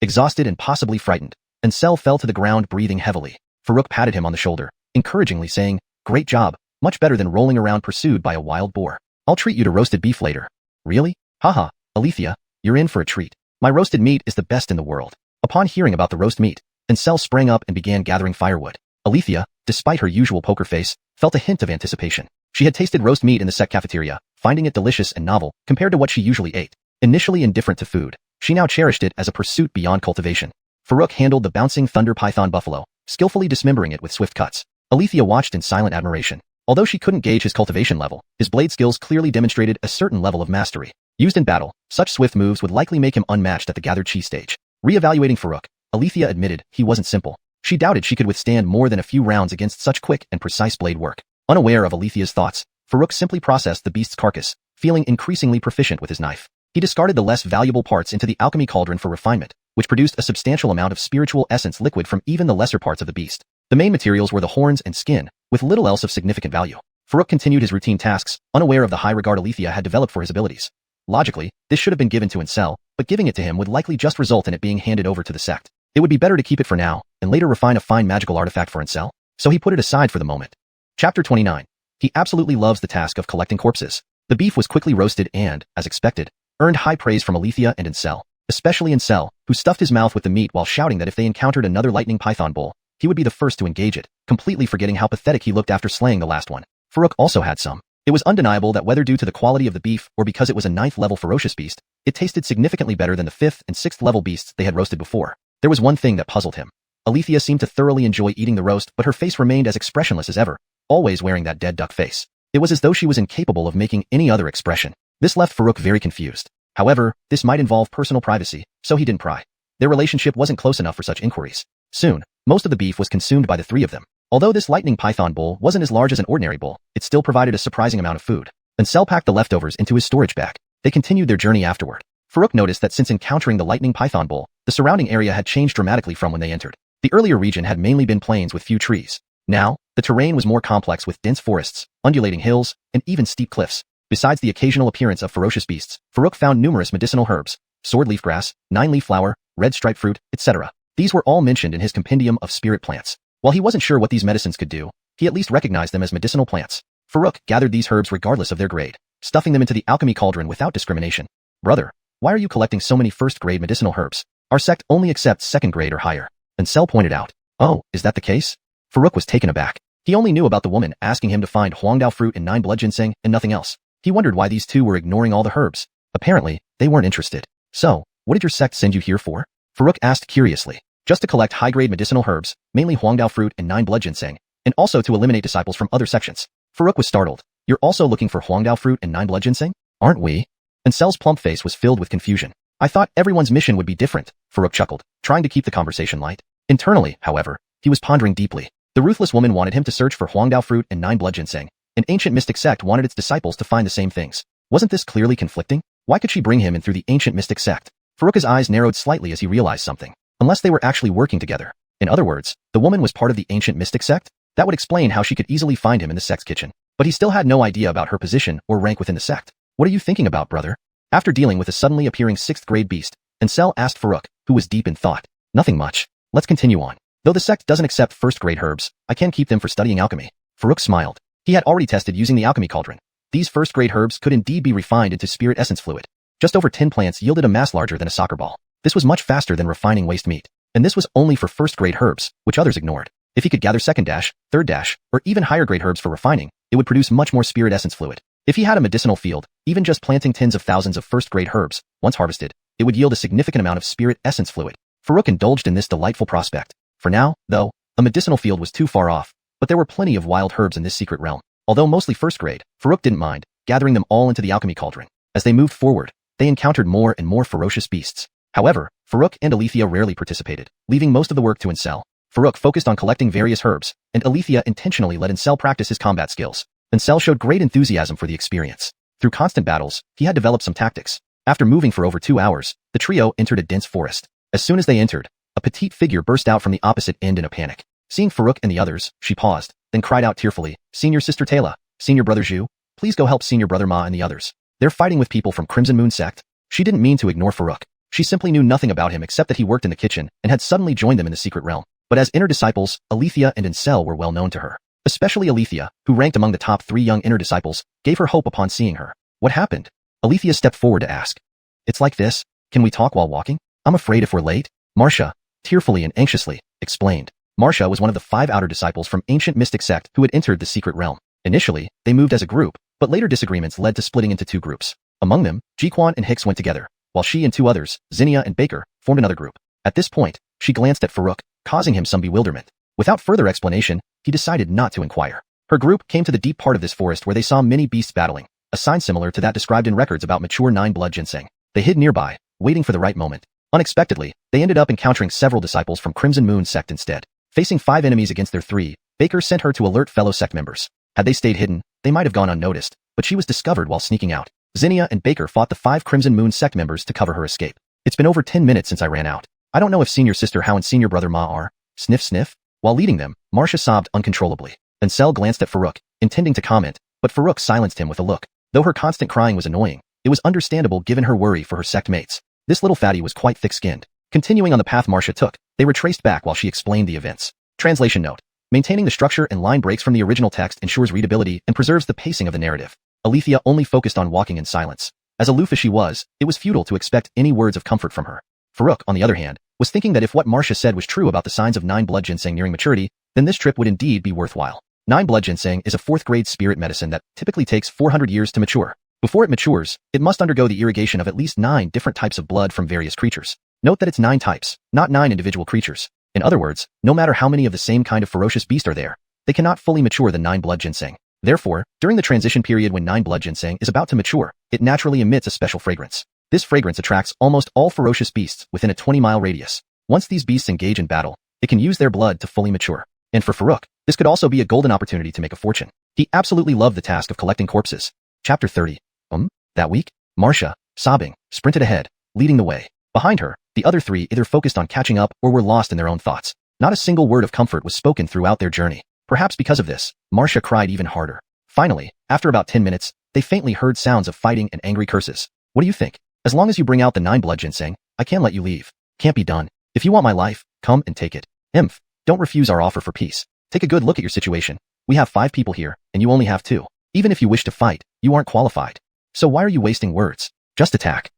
Exhausted and possibly frightened, Ancestral fell to the ground breathing heavily. Farouk patted him on the shoulder, encouragingly saying, great job, much better than rolling around pursued by a wild boar. I'll treat you to roasted beef later. Really? Haha, Althia, you're in for a treat. My roasted meat is the best in the world. Upon hearing about the roast meat, Ancestral sprang up and began gathering firewood. Althia, despite her usual poker face, felt a hint of anticipation. She had tasted roast meat in the sect cafeteria, finding it delicious and novel compared to what she usually ate. Initially indifferent to food, she now cherished it as a pursuit beyond cultivation. Farouk handled the bouncing Thunder Python Buffalo, skillfully dismembering it with swift cuts. Althia watched in silent admiration. Although she couldn't gauge his cultivation level, his blade skills clearly demonstrated a certain level of mastery. Used in battle, such swift moves would likely make him unmatched at the gathered chi stage. Re-evaluating Farouk, Althia admitted he wasn't simple. She doubted she could withstand more than a few rounds against such quick and precise blade work. Unaware of Alithia's thoughts, Farouk simply processed the beast's carcass, feeling increasingly proficient with his knife. He discarded the less valuable parts into the Alchemy Cauldron for refinement, which produced a substantial amount of spiritual essence liquid from even the lesser parts of the beast. The main materials were the horns and skin, with little else of significant value. Farouk continued his routine tasks, unaware of the high regard Althia had developed for his abilities. Logically, this should have been given to Ancestral, but giving it to him would likely just result in it being handed over to the sect. It would be better to keep it for now, and later refine a fine magical artifact for Ancestral, so he put it aside for the moment. Chapter 29. He absolutely loves the task of collecting corpses. The beef was quickly roasted and, as expected, earned high praise from Althia and Ancestral, especially Ancestral, who stuffed his mouth with the meat while shouting that if they encountered another lightning python bull, he would be the first to engage it, completely forgetting how pathetic he looked after slaying the last one. Farouk also had some. It was undeniable that whether due to the quality of the beef or because it was a 9th level ferocious beast, it tasted significantly better than the 5th and 6th level beasts they had roasted before. There was one thing that puzzled him. Althia seemed to thoroughly enjoy eating the roast, but her face remained as expressionless as ever, always wearing that dead duck face. It was as though she was incapable of making any other expression. This left Farouk very confused. However, this might involve personal privacy, so he didn't pry. Their relationship wasn't close enough for such inquiries. Soon, most of the beef was consumed by the 3 of them. Although this lightning python bull wasn't as large as an ordinary bull, it still provided a surprising amount of food. Ancestral packed the leftovers into his storage bag. They continued their journey afterward. Farouk noticed that since encountering the lightning python bull, the surrounding area had changed dramatically from when they entered. The earlier region had mainly been plains with few trees. Now, the terrain was more complex with dense forests, undulating hills, and even steep cliffs. Besides the occasional appearance of ferocious beasts, Farouk found numerous medicinal herbs, sword leaf grass, 9-leaf flower, red stripe fruit, etc. These were all mentioned in his compendium of spirit plants. While he wasn't sure what these medicines could do, he at least recognized them as medicinal plants. Farouk gathered these herbs regardless of their grade, stuffing them into the alchemy cauldron without discrimination. Brother, why are you collecting so many first-grade medicinal herbs? Our sect only accepts second grade or higher. Ansel pointed out. Oh, is that the case? Farouk was taken aback. He only knew about the woman asking him to find huangdao fruit and 9 blood ginseng and nothing else. He wondered why these two were ignoring all the herbs. Apparently, they weren't interested. So, what did your sect send you here for? Farouk asked curiously. Just to collect high-grade medicinal herbs, mainly huangdao fruit and 9 blood ginseng, and also to eliminate disciples from other sections. Farouk was startled. You're also looking for huangdao fruit and 9 blood ginseng? Aren't we? Ansel's plump face was filled with confusion. I thought everyone's mission would be different, Farouk chuckled, trying to keep the conversation light. Internally, however, he was pondering deeply. The ruthless woman wanted him to search for huangdao fruit and 9 blood ginseng. An ancient mystic sect wanted its disciples to find the same things. Wasn't this clearly conflicting? Why could she bring him in through the ancient mystic sect? Farouk's eyes narrowed slightly as he realized something. Unless they were actually working together. In other words, the woman was part of the ancient mystic sect? That would explain how she could easily find him in the sect's kitchen. But he still had no idea about her position or rank within the sect. What are you thinking about, brother? After dealing with a suddenly appearing 6th grade beast, Ansel asked Farouk, who was deep in thought. Nothing much. Let's continue on. Though the sect doesn't accept first-grade herbs, I can keep them for studying alchemy. Farouk smiled. He had already tested using the alchemy cauldron. These first-grade herbs could indeed be refined into spirit essence fluid. Just over 10 plants yielded a mass larger than a soccer ball. This was much faster than refining waste meat. And this was only for first-grade herbs, which others ignored. If he could gather second dash, third dash, or even higher-grade herbs for refining, it would produce much more spirit essence fluid. If he had a medicinal field, even just planting tens of thousands of first-grade herbs, once harvested, it would yield a significant amount of spirit essence fluid. Farouk indulged in this delightful prospect. For now, though, a medicinal field was too far off, but there were plenty of wild herbs in this secret realm. Although mostly first-grade, Farouk didn't mind, gathering them all into the alchemy cauldron. As they moved forward, they encountered more and more ferocious beasts. However, Farouk and Althia rarely participated, leaving most of the work to Ansel. Farouk focused on collecting various herbs, and Althia intentionally let Ansel practice his combat skills. Ansel showed great enthusiasm for the experience. Through constant battles, he had developed some tactics. After moving for over 2 hours, the trio entered a dense forest. As soon as they entered, a petite figure burst out from the opposite end in a panic. Seeing Farouk and the others, she paused, then cried out tearfully, Senior Sister Tayla, Senior Brother Zhu, please go help Senior Brother Ma and the others. They're fighting with people from Crimson Moon Sect. She didn't mean to ignore Farouk. She simply knew nothing about him except that he worked in the kitchen and had suddenly joined them in the secret realm. But as inner disciples, Althia and Ansel were well known to her. Especially Althia, who ranked among the top 3 young inner disciples, gave her hope upon seeing her. What happened? Althia stepped forward to ask. It's like this. Can we talk while walking? I'm afraid if we're late. Marcia, tearfully and anxiously, explained. Marcia was one of the 5 outer disciples from ancient mystic sect who had entered the secret realm. Initially, they moved as a group, but later disagreements led to splitting into 2 groups. Among them, Jiquan and Hicks went together, while she and 2 others, Xianxia and Baker, formed another group. At this point, she glanced at Farouk, causing him some bewilderment. Without further explanation, he decided not to inquire. Her group came to the deep part of this forest where they saw many beasts battling, a sign similar to that described in records about mature 9 blood ginseng. They hid nearby, waiting for the right moment. Unexpectedly, they ended up encountering several disciples from Crimson Moon Sect instead. Facing 5 enemies against their 3, Baker sent her to alert fellow sect members. Had they stayed hidden, they might have gone unnoticed, but she was discovered while sneaking out. Xianxia and Baker fought the 5 Crimson Moon Sect members to cover her escape. It's been over 10 minutes since I ran out. I don't know if Senior Sister Hao and Senior Brother Ma are. Sniff sniff. While leading them, Marcia sobbed uncontrollably. Ansel glanced at Farouk, intending to comment, but Farouk silenced him with a look. Though her constant crying was annoying, it was understandable given her worry for her sect mates. This little fatty was quite thick-skinned. Continuing on the path Marcia took, they retraced back while she explained the events. Translation note. Maintaining the structure and line breaks from the original text ensures readability and preserves the pacing of the narrative. Althia only focused on walking in silence. As aloof as she was, it was futile to expect any words of comfort from her. Farouk, on the other hand, was thinking that if what Marcia said was true about the signs of 9 blood ginseng nearing maturity, then this trip would indeed be worthwhile. 9 blood ginseng is a 4th-grade spirit medicine that typically takes 400 years to mature. Before it matures, it must undergo the irrigation of at least 9 different types of blood from various creatures. Note that it's 9 types, not 9 individual creatures. In other words, no matter how many of the same kind of ferocious beast are there, they cannot fully mature the 9 blood ginseng. Therefore, during the transition period when 9 blood ginseng is about to mature, it naturally emits a special fragrance. This fragrance attracts almost all ferocious beasts within a 20-mile radius. Once these beasts engage in battle, it can use their blood to fully mature. And for Farouk, this could also be a golden opportunity to make a fortune. He absolutely loved the task of collecting corpses. Chapter 30. That week, Marcia, sobbing, sprinted ahead, leading the way. Behind her, the other 3 either focused on catching up or were lost in their own thoughts. Not a single word of comfort was spoken throughout their journey. Perhaps because of this, Marcia cried even harder. Finally, after about 10 minutes, they faintly heard sounds of fighting and angry curses. What do you think? As long as you bring out the 9 blood ginseng, I can let you leave. Can't be done. If you want my life, come and take it. Don't refuse our offer for peace. Take a good look at your situation. We have 5 people here, and you only have 2. Even if you wish to fight, you aren't qualified. So why are you wasting words? Just attack.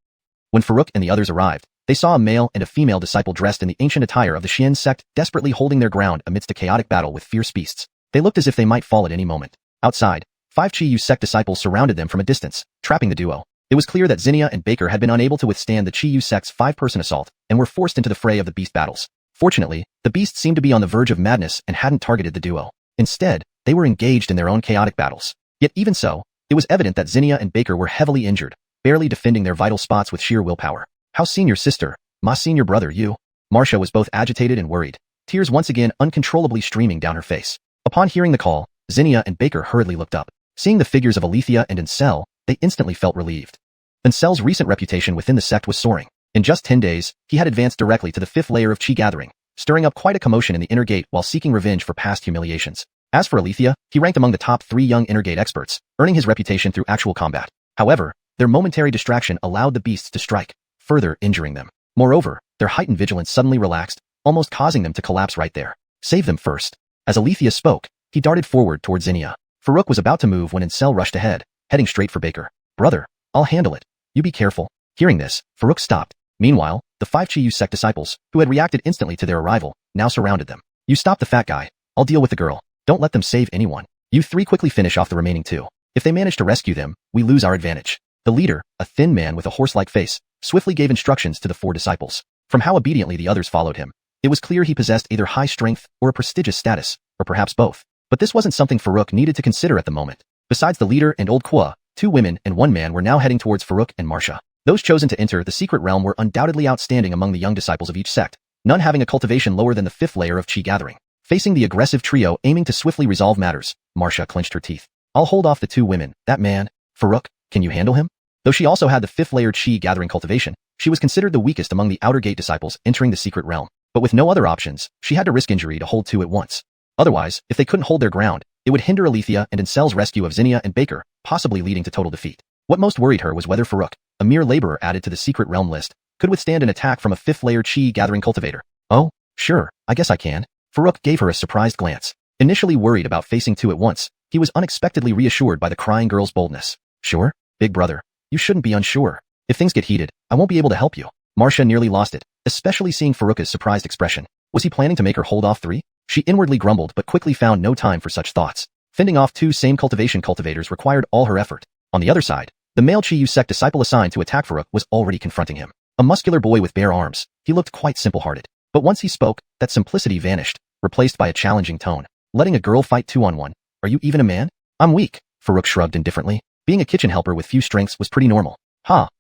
When Farouk and the others arrived, they saw a male and a female disciple dressed in the ancient attire of the Xian sect, desperately holding their ground amidst a chaotic battle with fierce beasts. They looked as if they might fall at any moment. Outside, 5 Qiyu sect disciples surrounded them from a distance, trapping the duo. It was clear that Xianxia and Baker had been unable to withstand the Qiyu sect's 5-person assault and were forced into the fray of the beast battles. Fortunately, the beasts seemed to be on the verge of madness and hadn't targeted the duo. Instead, they were engaged in their own chaotic battles. Yet even so, it was evident that Xianxia and Baker were heavily injured, barely defending their vital spots with sheer willpower. How senior sister, ma senior brother you? Marcia was both agitated and worried, tears once again uncontrollably streaming down her face. Upon hearing the call, Xianxia and Baker hurriedly looked up. Seeing the figures of Althia and Ancestral, they instantly felt relieved. Ancel's recent reputation within the sect was soaring. In just 10 days, he had advanced directly to the 5th layer of Qi gathering, stirring up quite a commotion in the inner gate while seeking revenge for past humiliations. As for Althia, he ranked among the top 3 young inner gate experts, earning his reputation through actual combat. However, their momentary distraction allowed the beasts to strike, further injuring them. Moreover, their heightened vigilance suddenly relaxed, almost causing them to collapse right there. Save them first. As Althia spoke, he darted forward towards Xianxia. Farouk was about to move when Ancestral rushed ahead, heading straight for Baker. Brother, I'll handle it. You be careful. Hearing this, Farouk stopped. Meanwhile, the 5 Qiyu sect disciples, who had reacted instantly to their arrival, now surrounded them. You stop the fat guy. I'll deal with the girl. Don't let them save anyone. You 3 quickly finish off the remaining 2. If they manage to rescue them, we lose our advantage. The leader, a thin man with a horse-like face, swiftly gave instructions to the 4 disciples. From how obediently the others followed him, it was clear he possessed either high strength or a prestigious status, or perhaps both. But this wasn't something Farouk needed to consider at the moment. Besides the leader and old Qua, 2 women and 1 man were now heading towards Farouk and Marcia. Those chosen to enter the secret realm were undoubtedly outstanding among the young disciples of each sect, none having a cultivation lower than the 5th layer of Qi gathering. Facing the aggressive trio aiming to swiftly resolve matters, Marcia clenched her teeth. I'll hold off the 2 women. That man, Farouk, can you handle him? Though she also had the 5th layer Qi gathering cultivation, she was considered the weakest among the outer gate disciples entering the secret realm. But with no other options, she had to risk injury to hold 2 at once. Otherwise, if they couldn't hold their ground, it would hinder Althia and Ancel's rescue of Xianxia and Baker, possibly leading to total defeat. What most worried her was whether Farouk, a mere laborer added to the secret realm list, could withstand an attack from a 5th layer Qi gathering cultivator. Oh, sure, I guess I can. Farouk gave her a surprised glance. Initially worried about facing 2 at once, he was unexpectedly reassured by the crying girl's boldness. Sure, big brother, you shouldn't be unsure. If things get heated, I won't be able to help you. Marcia nearly lost it, especially seeing Farouk's surprised expression. Was he planning to make her hold off 3? She inwardly grumbled but quickly found no time for such thoughts. Fending off 2 same cultivation cultivators required all her effort. On the other side, the male Qiyu sect disciple assigned to attack Farouk was already confronting him. A muscular boy with bare arms, he looked quite simple-hearted. But once he spoke, that simplicity vanished, replaced by a challenging tone. Letting a girl fight 2-on-1? Are you even a man? I'm weak, Farouk shrugged indifferently. Being a kitchen helper with few strengths was pretty normal.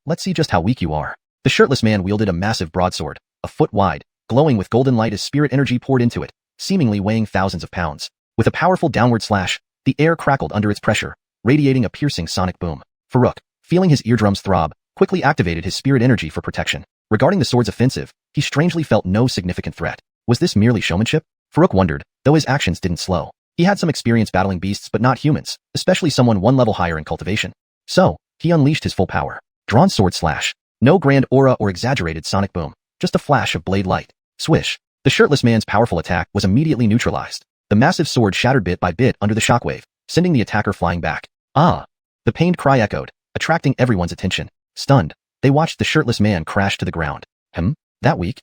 Let's see just how weak you are. The shirtless man wielded a massive broadsword, a foot wide, glowing with golden light as spirit energy poured into it, seemingly weighing thousands of pounds. With a powerful downward slash, the air crackled under its pressure, radiating a piercing sonic boom. Farouk, feeling his eardrums throb, quickly activated his spirit energy for protection. Regarding the sword's offensive, he strangely felt no significant threat. Was this merely showmanship? Farouk wondered, though his actions didn't slow. He had some experience battling beasts but not humans, especially someone 1 level higher in cultivation. So, he unleashed his full power. Drawn sword slash. No grand aura or exaggerated sonic boom, just a flash of blade light. Swish. The shirtless man's powerful attack was immediately neutralized. The massive sword shattered bit by bit under the shockwave, sending the attacker flying back. Ah! The pained cry echoed, attracting everyone's attention. Stunned, they watched the shirtless man crash to the ground. That weak?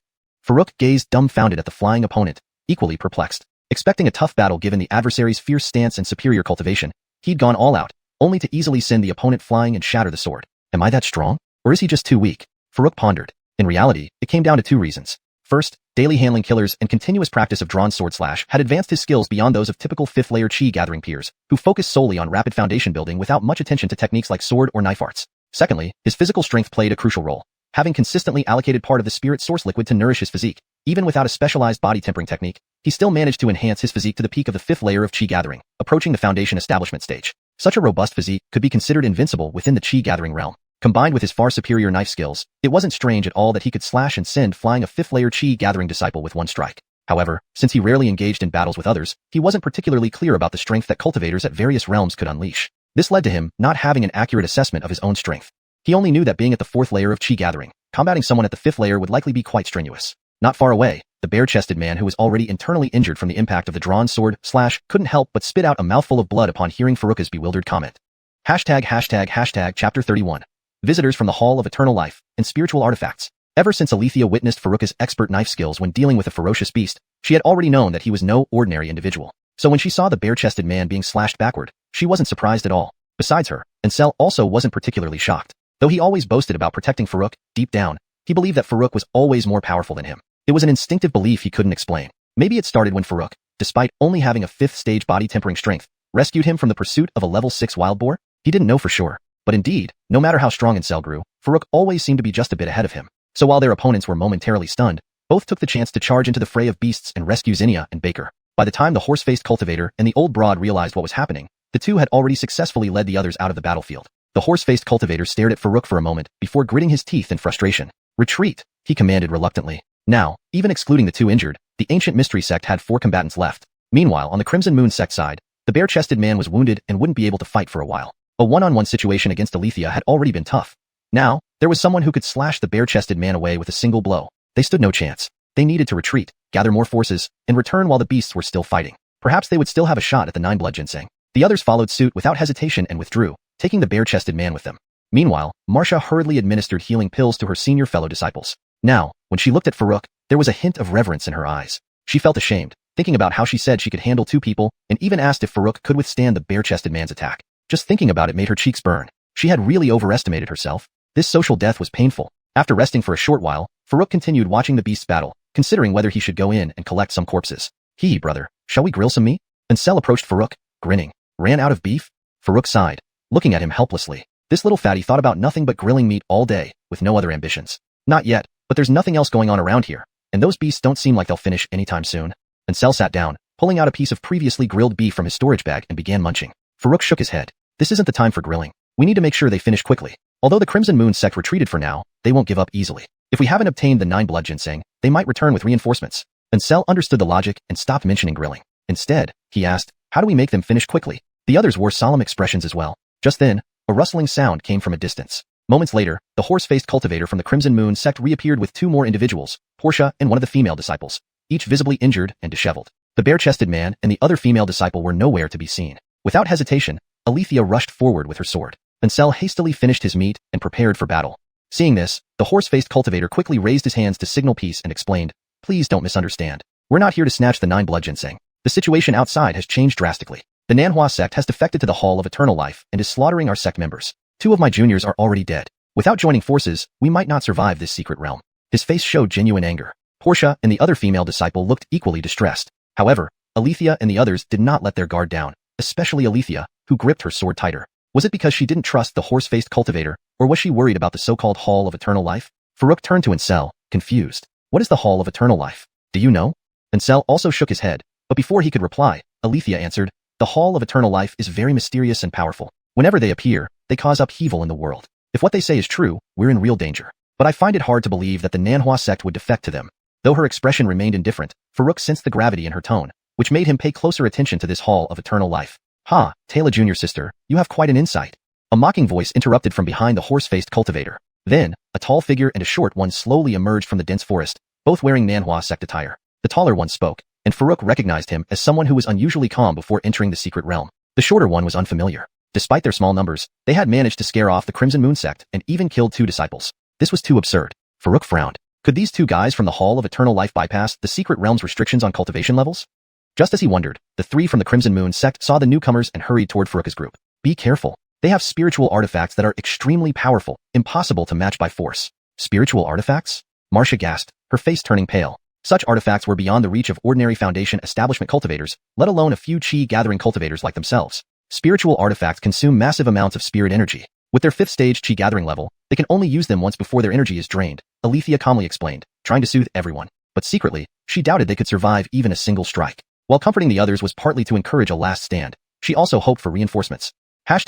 Farouk gazed dumbfounded at the flying opponent, equally perplexed. Expecting a tough battle given the adversary's fierce stance and superior cultivation, he'd gone all out, only to easily send the opponent flying and shatter the sword. Am I that strong? Or is he just too weak? Farouk pondered. In reality, it came down to 2 reasons. First, daily handling killers and continuous practice of drawn sword slash had advanced his skills beyond those of typical 5th layer Qi gathering peers, who focused solely on rapid foundation building without much attention to techniques like sword or knife arts. Secondly, his physical strength played a crucial role. Having consistently allocated part of the spirit source liquid to nourish his physique, even without a specialized body tempering technique, he still managed to enhance his physique to the peak of the 5th layer of Qi gathering, approaching the foundation establishment stage. Such a robust physique could be considered invincible within the Qi gathering realm. Combined with his far superior knife skills, it wasn't strange at all that he could slash and send flying a 5th layer Qi gathering disciple with 1 strike. However, since he rarely engaged in battles with others, he wasn't particularly clear about the strength that cultivators at various realms could unleash. This led to him not having an accurate assessment of his own strength. He only knew that being at the 4th layer of Qi gathering, combating someone at the 5th layer would likely be quite strenuous. Not far away, The bare-chested man who was already internally injured from the impact of the drawn sword slash couldn't help but spit out a mouthful of blood upon hearing Farouk's bewildered comment. ##### Chapter 31. Visitors from the Hall of Eternal Life and Spiritual Artifacts. Ever since Althia witnessed Farouk's expert knife skills when dealing with a ferocious beast, she had already known that he was no ordinary individual. So when she saw the bare-chested man being slashed backward, she wasn't surprised at all. Besides her, Ancestral also wasn't particularly shocked. Though he always boasted about protecting Farouk, deep down, he believed that Farouk was always more powerful than him. It was an instinctive belief he couldn't explain. Maybe it started when Farouk, despite only having a 5th stage body tempering strength, rescued him from the pursuit of a level 6 wild boar? He didn't know for sure. But indeed, no matter how strong Ancestral grew, Farouk always seemed to be just a bit ahead of him. So while their opponents were momentarily stunned, both took the chance to charge into the fray of beasts and rescue Xianxia and Baker. By the time the horse-faced cultivator and the old broad realized what was happening, the two had already successfully led the others out of the battlefield. The horse-faced cultivator stared at Farouk for a moment before gritting his teeth in frustration. "Retreat," he commanded reluctantly. Now, even excluding the two injured, the ancient mystery sect had 4 combatants left. Meanwhile, on the Crimson Moon sect side, the bare-chested man was wounded and wouldn't be able to fight for a while. A one-on-one situation against Althia had already been tough. Now, there was someone who could slash the bare-chested man away with a single blow. They stood no chance. They needed to retreat, gather more forces, and return while the beasts were still fighting. Perhaps they would still have a shot at the 9-blood ginseng. The others followed suit without hesitation and withdrew, taking the bare-chested man with them. Meanwhile, Marcia hurriedly administered healing pills to her senior fellow disciples. Now, when she looked at Farouk, there was a hint of reverence in her eyes. She felt ashamed, thinking about how she said she could handle 2 people, and even asked if Farouk could withstand the bare-chested man's attack. Just thinking about it made her cheeks burn. She had really overestimated herself. This social death was painful. After resting for a short while, Farouk continued watching the beasts battle, considering whether he should go in and collect some corpses. Brother, shall we grill some meat?" Ancestral approached Farouk, grinning. "Ran out of beef?" Farouk sighed, looking at him helplessly. This little fatty thought about nothing but grilling meat all day, with no other ambitions. "Not yet, but there's nothing else going on around here, and those beasts don't seem like they'll finish anytime soon." Ancestral sat down, pulling out a piece of previously grilled beef from his storage bag and began munching. Farouk shook his head. "This isn't the time for grilling. We need to make sure they finish quickly. Although the Crimson Moon sect retreated for now, they won't give up easily. If we haven't obtained the 9-blood ginseng, they might return with reinforcements." Ancestral understood the logic and stopped mentioning grilling. Instead, he asked, "How do we make them finish quickly?" The others wore solemn expressions as well. Just then, a rustling sound came from a distance. Moments later, the horse-faced cultivator from the Crimson Moon sect reappeared with 2 more individuals, Portia and one of the female disciples, each visibly injured and disheveled. The bare-chested man and the other female disciple were nowhere to be seen. Without hesitation, Althia rushed forward with her sword. Ancestral hastily finished his meat and prepared for battle. Seeing this, the horse-faced cultivator quickly raised his hands to signal peace and explained, "Please don't misunderstand. We're not here to snatch the 9-blood ginseng. The situation outside has changed drastically. The donghua sect has defected to the Hall of Eternal Life and is slaughtering our sect members. 2 of my juniors are already dead. Without joining forces, we might not survive this secret realm." His face showed genuine anger. Portia and the other female disciple looked equally distressed. However, Althia and the others did not let their guard down, especially Althia, who gripped her sword tighter. Was it because she didn't trust the horse-faced cultivator, or was she worried about the so-called Hall of Eternal Life? Farouk turned to Ancestral, confused. "What is the Hall of Eternal Life? Do you know?" Ancestral also shook his head, but before he could reply, Althia answered, "The Hall of Eternal Life is very mysterious and powerful. Whenever they appear, they cause upheaval in the world. If what they say is true, we're in real danger. But I find it hard to believe that the donghua sect would defect to them." Though her expression remained indifferent, Farouk sensed the gravity in her tone, which made him pay closer attention to this Hall of Eternal Life. "Ha, Taylor Jr. sister, you have quite an insight." A mocking voice interrupted from behind the horse-faced cultivator. Then, a tall figure and a short one slowly emerged from the dense forest, both wearing donghua sect attire. The taller one spoke, and Farouk recognized him as someone who was unusually calm before entering the secret realm. The shorter one was unfamiliar. Despite their small numbers, they had managed to scare off the Crimson Moon sect and even killed 2 disciples. This was too absurd. Farouk frowned. Could these 2 guys from the Hall of Eternal Life bypass the secret realm's restrictions on cultivation levels? Just as he wondered, the 3 from the Crimson Moon sect saw the newcomers and hurried toward Farouk's group. "Be careful. They have spiritual artifacts that are extremely powerful, impossible to match by force." "Spiritual artifacts?" Marcia gasped, her face turning pale. Such artifacts were beyond the reach of ordinary Foundation establishment cultivators, let alone a few chi-gathering cultivators like themselves. Spiritual artifacts consume massive amounts of spirit energy. With their 5th stage chi-gathering level, they can only use them once before their energy is drained, Althia calmly explained, trying to soothe everyone. But secretly, she doubted they could survive even a single strike. While comforting the others was partly to encourage a last stand, she also hoped for reinforcements. ####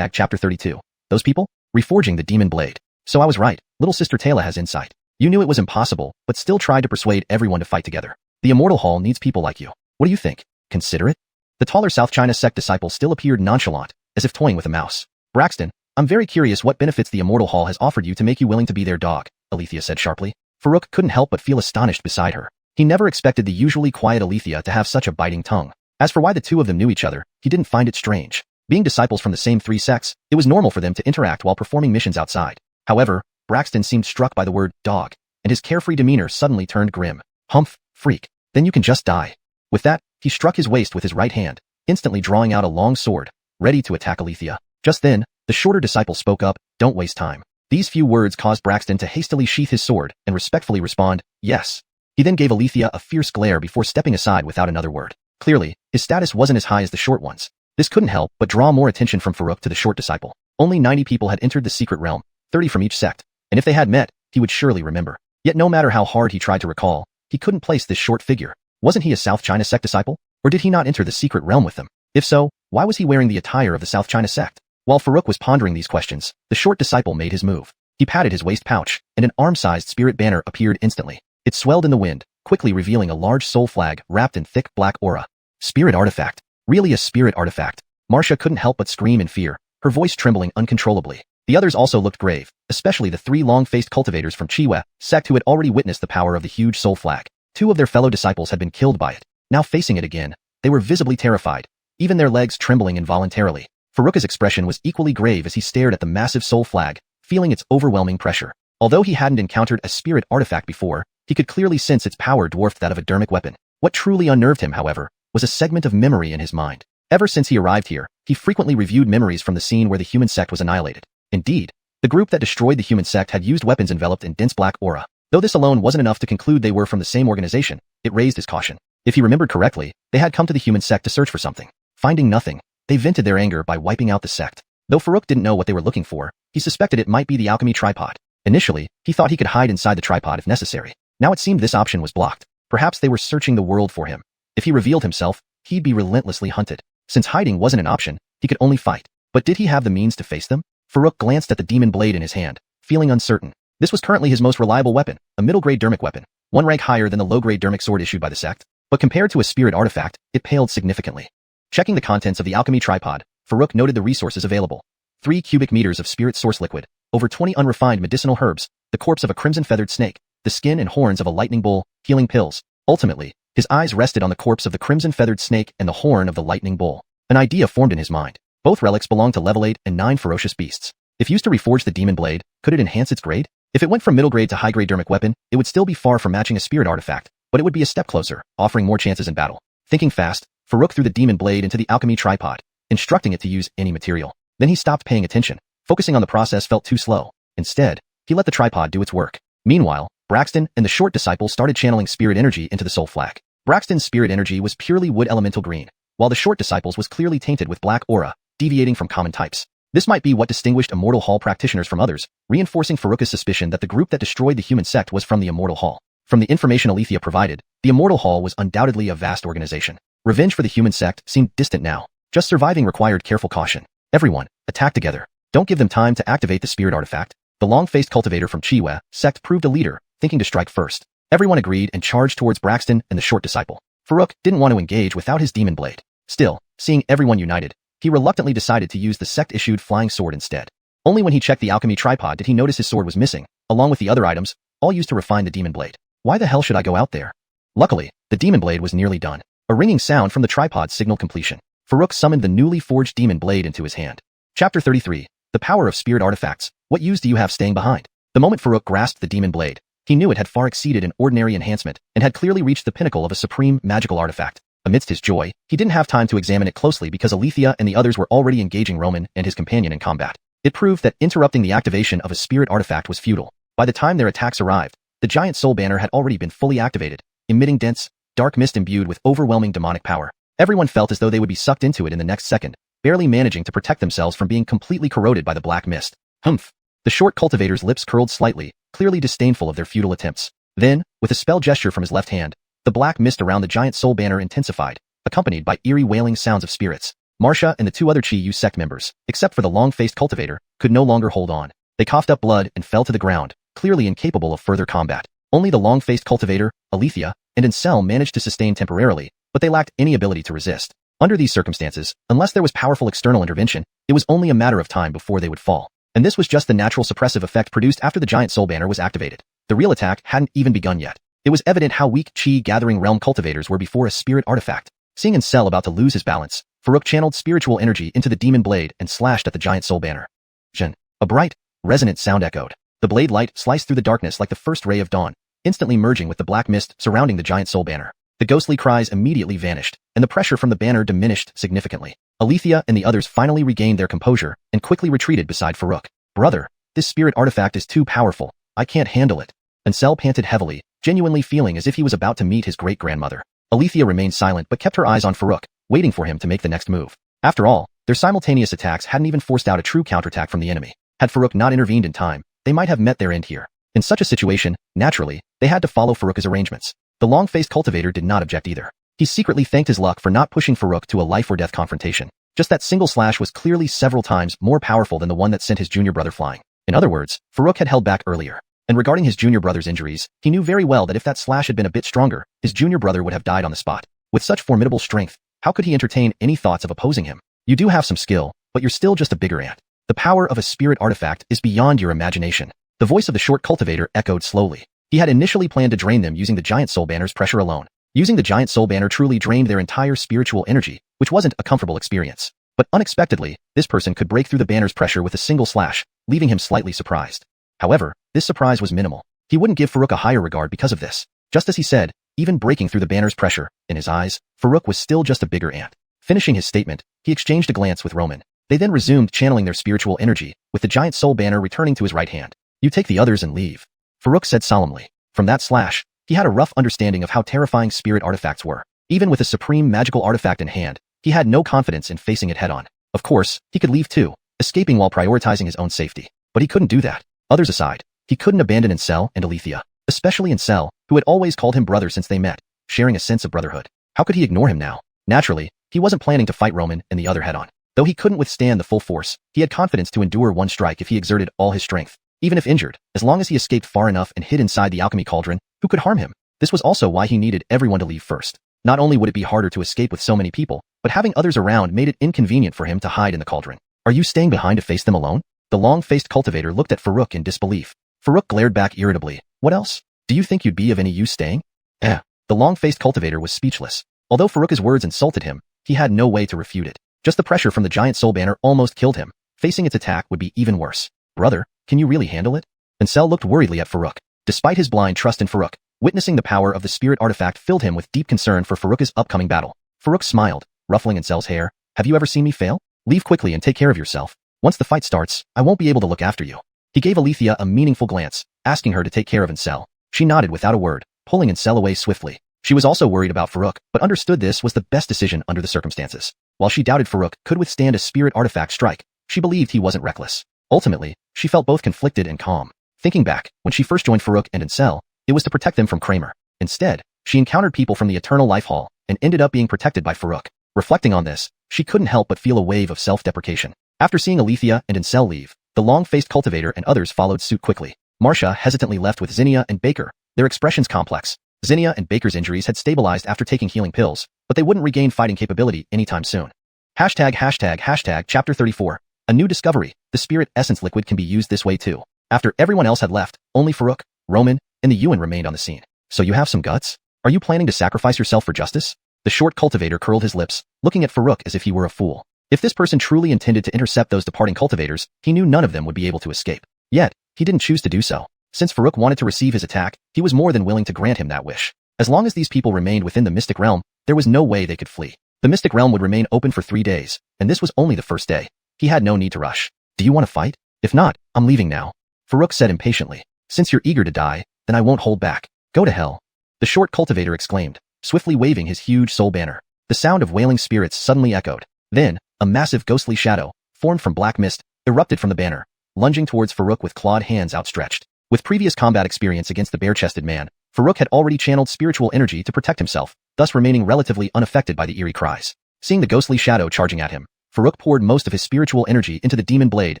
Chapter 32. Those people? Reforging the demon blade. So I was right, little sister Taylor has insight. You knew it was impossible, but still tried to persuade everyone to fight together. The Immortal Hall needs people like you. What do you think? Consider it? The taller South China sect disciple still appeared nonchalant, as if toying with a mouse. "Braxton, I'm very curious what benefits the Immortal Hall has offered you to make you willing to be their dog," Althia said sharply. Farouk couldn't help but feel astonished beside her. He never expected the usually quiet Althia to have such a biting tongue. As for why the two of them knew each other, he didn't find it strange. Being disciples from the same three sects, it was normal for them to interact while performing missions outside. However, Braxton seemed struck by the word dog, and his carefree demeanor suddenly turned grim. Humph, freak, then you can just die. With that, he struck his waist with his right hand, instantly drawing out a long sword, ready to attack Althia. Just then, the shorter disciple spoke up, "Don't waste time." These few words caused Braxton to hastily sheath his sword and respectfully respond, "Yes." He then gave Althia a fierce glare before stepping aside without another word. Clearly, his status wasn't as high as the short one's. This couldn't help but draw more attention from Farouk to the short disciple. Only 90 people had entered the secret realm, 30 from each sect, and if they had met, he would surely remember. Yet no matter how hard he tried to recall, he couldn't place this short figure. Wasn't he a South China sect disciple? Or did he not enter the secret realm with them? If so, why was he wearing the attire of the South China sect? While Farouk was pondering these questions, the short disciple made his move. He patted his waist pouch, and an arm-sized spirit banner appeared instantly. It swelled in the wind, quickly revealing a large soul flag wrapped in thick black aura. Spirit artifact. Really a spirit artifact. Marcia couldn't help but scream in fear, her voice trembling uncontrollably. The others also looked grave, especially the three long-faced cultivators from Chiwe sect who had already witnessed the power of the huge soul flag. Two of their fellow disciples had been killed by it. Now facing it again, they were visibly terrified, even their legs trembling involuntarily. Farouk's expression was equally grave as he stared at the massive soul flag, feeling its overwhelming pressure. Although he hadn't encountered a spirit artifact before, he could clearly sense its power dwarfed that of a dermic weapon. What truly unnerved him, however, was a segment of memory in his mind. Ever since he arrived here, he frequently reviewed memories from the scene where the human sect was annihilated. Indeed, the group that destroyed the human sect had used weapons enveloped in dense black aura. Though this alone wasn't enough to conclude they were from the same organization, it raised his caution. If he remembered correctly, they had come to the human sect to search for something. Finding nothing, they vented their anger by wiping out the sect. Though Farouk didn't know what they were looking for, he suspected it might be the alchemy tripod. Initially, he thought he could hide inside the tripod if necessary. Now it seemed this option was blocked. Perhaps they were searching the world for him. If he revealed himself, he'd be relentlessly hunted. Since hiding wasn't an option, he could only fight. But did he have the means to face them? Farouk glanced at the demon blade in his hand, feeling uncertain. This was currently his most reliable weapon, a middle-grade dermic weapon, one rank higher than the low-grade dermic sword issued by the sect. But compared to a spirit artifact, it paled significantly. Checking the contents of the alchemy tripod, Farouk noted the resources available. 3 cubic meters of spirit source liquid, over 20 unrefined medicinal herbs, the corpse of a crimson-feathered snake, the skin and horns of a lightning bull, healing pills. Ultimately, his eyes rested on the corpse of the crimson-feathered snake and the horn of the lightning bull. An idea formed in his mind. Both relics belonged to level 8 and 9 ferocious beasts. If used to reforge the demon blade, could it enhance its grade? If it went from middle grade to high grade dermic weapon, it would still be far from matching a spirit artifact, but it would be a step closer, offering more chances in battle. Thinking fast, Farouk threw the demon blade into the alchemy tripod, instructing it to use any material. Then he stopped paying attention. Focusing on the process felt too slow. Instead, he let the tripod do its work. Meanwhile, Braxton and the short disciple started channeling spirit energy into the soul flag. Braxton's spirit energy was purely wood elemental green, while the short disciple's was clearly tainted with black aura, deviating from common types. This might be what distinguished Immortal Hall practitioners from others, reinforcing Farouk's suspicion that the group that destroyed the human sect was from the Immortal Hall. From the information Althia provided, the Immortal Hall was undoubtedly a vast organization. Revenge for the human sect seemed distant now. Just surviving required careful caution. Everyone, attack together. Don't give them time to activate the spirit artifact. The long-faced cultivator from Chiwe sect proved a leader, thinking to strike first. Everyone agreed and charged towards Braxton and the short disciple. Farouk didn't want to engage without his demon blade. Still, seeing everyone united, he reluctantly decided to use the sect-issued flying sword instead. Only when he checked the alchemy tripod did he notice his sword was missing, along with the other items, all used to refine the demon blade. Why the hell should I go out there? Luckily, the demon blade was nearly done. A ringing sound from the tripod signaled completion. Farouk summoned the newly forged demon blade into his hand. Chapter 33. The Power of Spirit Artifacts. What use do you have staying behind? The moment Farouk grasped the demon blade, he knew it had far exceeded an ordinary enhancement and had clearly reached the pinnacle of a supreme magical artifact. Amidst his joy, he didn't have time to examine it closely because Althia and the others were already engaging Roman and his companion in combat. It proved that interrupting the activation of a spirit artifact was futile. By the time their attacks arrived, the giant soul banner had already been fully activated, emitting dense, dark mist imbued with overwhelming demonic power. Everyone felt as though they would be sucked into it in the next second, barely managing to protect themselves from being completely corroded by the black mist. Humph! The short cultivator's lips curled slightly, clearly disdainful of their futile attempts. Then, with a spell gesture from his left hand, the black mist around the giant soul banner intensified, accompanied by eerie wailing sounds of spirits. Marcia and the 2 other Chi-Yu sect members, except for the long-faced cultivator, could no longer hold on. They coughed up blood and fell to the ground, clearly incapable of further combat. Only the long-faced cultivator, Althia, and Ancestral managed to sustain temporarily, but they lacked any ability to resist. Under these circumstances, unless there was powerful external intervention, it was only a matter of time before they would fall. And this was just the natural suppressive effect produced after the giant soul banner was activated. The real attack hadn't even begun yet. It was evident how weak chi-gathering realm cultivators were before a spirit artifact. Seeing Ancestral about to lose his balance, Farouk channeled spiritual energy into the demon blade and slashed at the giant soul banner. Jin. A bright, resonant sound echoed. The blade light sliced through the darkness like the first ray of dawn, instantly merging with the black mist surrounding the giant soul banner. The ghostly cries immediately vanished, and the pressure from the banner diminished significantly. Althia and the others finally regained their composure and quickly retreated beside Farouk. Brother, this spirit artifact is too powerful. I can't handle it. Ancestral panted heavily, genuinely feeling as if he was about to meet his great-grandmother. Althia remained silent but kept her eyes on Farouk, waiting for him to make the next move. After all, their simultaneous attacks hadn't even forced out a true counterattack from the enemy. Had Farouk not intervened in time, they might have met their end here. In such a situation, naturally, they had to follow Farouk's arrangements. The long-faced cultivator did not object either. He secretly thanked his luck for not pushing Farouk to a life-or-death confrontation. Just that single slash was clearly several times more powerful than the one that sent his junior brother flying. In other words, Farouk had held back earlier. And regarding his junior brother's injuries, he knew very well that if that slash had been a bit stronger, his junior brother would have died on the spot. With such formidable strength, how could he entertain any thoughts of opposing him? You do have some skill, but you're still just a bigger ant. The power of a spirit artifact is beyond your imagination. The voice of the short cultivator echoed slowly. He had initially planned to drain them using the giant soul banner's pressure alone. Using the giant soul banner truly drained their entire spiritual energy, which wasn't a comfortable experience. But unexpectedly, this person could break through the banner's pressure with a single slash, leaving him slightly surprised. However, this surprise was minimal. He wouldn't give Farouk a higher regard because of this. Just as he said, even breaking through the banner's pressure, in his eyes, Farouk was still just a bigger ant. Finishing his statement, he exchanged a glance with Roman. They then resumed channeling their spiritual energy, with the giant soul banner returning to his right hand. You take the others and leave, Farouk said solemnly. From that slash, he had a rough understanding of how terrifying spirit artifacts were. Even with a supreme magical artifact in hand, he had no confidence in facing it head-on. Of course, he could leave too, escaping while prioritizing his own safety. But he couldn't do that. Others aside, he couldn't abandon Ancestral and Althia, especially Ancestral, who had always called him brother since they met, sharing a sense of brotherhood. How could he ignore him now? Naturally, he wasn't planning to fight Roman and the other head-on. Though he couldn't withstand the full force, he had confidence to endure one strike if he exerted all his strength. Even if injured, as long as he escaped far enough and hid inside the Alchemy Cauldron, who could harm him? This was also why he needed everyone to leave first. Not only would it be harder to escape with so many people, but having others around made it inconvenient for him to hide in the cauldron. Are you staying behind to face them alone? The long-faced cultivator looked at Farouk in disbelief. Farouk glared back irritably. What else? Do you think you'd be of any use staying? The long-faced cultivator was speechless. Although Farouk's words insulted him, he had no way to refute it. Just the pressure from the giant soul banner almost killed him. Facing its attack would be even worse. Brother, can you really handle it? Ancestral looked worriedly at Farouk. Despite his blind trust in Farouk, witnessing the power of the spirit artifact filled him with deep concern for Farouk's upcoming battle. Farouk smiled, ruffling Ancel's hair. Have you ever seen me fail? Leave quickly and take care of yourself. Once the fight starts, I won't be able to look after you. He gave Althia a meaningful glance, asking her to take care of Ancestral. She nodded without a word, pulling Ancestral away swiftly. She was also worried about Farouk, but understood this was the best decision under the circumstances. While she doubted Farouk could withstand a spirit artifact strike, she believed he wasn't reckless. Ultimately, she felt both conflicted and calm. Thinking back, when she first joined Farouk and Ancestral, it was to protect them from Kramer. Instead, she encountered people from the Eternal Life Hall, and ended up being protected by Farouk. Reflecting on this, she couldn't help but feel a wave of self-deprecation. After seeing Althia and Ancestral leave, the long-faced cultivator and others followed suit quickly. Marcia hesitantly left with Xianxia and Baker, their expressions complex. Xianxia and Baker's injuries had stabilized after taking healing pills, but they wouldn't regain fighting capability anytime soon. Chapter 34. A new discovery. The spirit essence liquid can be used this way too. After everyone else had left, only Farouk, Roman, and the Yuan remained on the scene. So you have some guts? Are you planning to sacrifice yourself for justice? The short cultivator curled his lips, looking at Farouk as if he were a fool. If this person truly intended to intercept those departing cultivators, he knew none of them would be able to escape. Yet, he didn't choose to do so. Since Farouk wanted to receive his attack, he was more than willing to grant him that wish. As long as these people remained within the Mystic Realm, there was no way they could flee. The Mystic Realm would remain open for 3 days, and this was only the first day. He had no need to rush. Do you want to fight? If not, I'm leaving now, Farouk said impatiently. Since you're eager to die, then I won't hold back. Go to hell. The short cultivator exclaimed, swiftly waving his huge soul banner. The sound of wailing spirits suddenly echoed. Then, a massive ghostly shadow, formed from black mist, erupted from the banner, lunging towards Farouk with clawed hands outstretched. With previous combat experience against the bare-chested man, Farouk had already channeled spiritual energy to protect himself, thus remaining relatively unaffected by the eerie cries. Seeing the ghostly shadow charging at him, Farouk poured most of his spiritual energy into the demon blade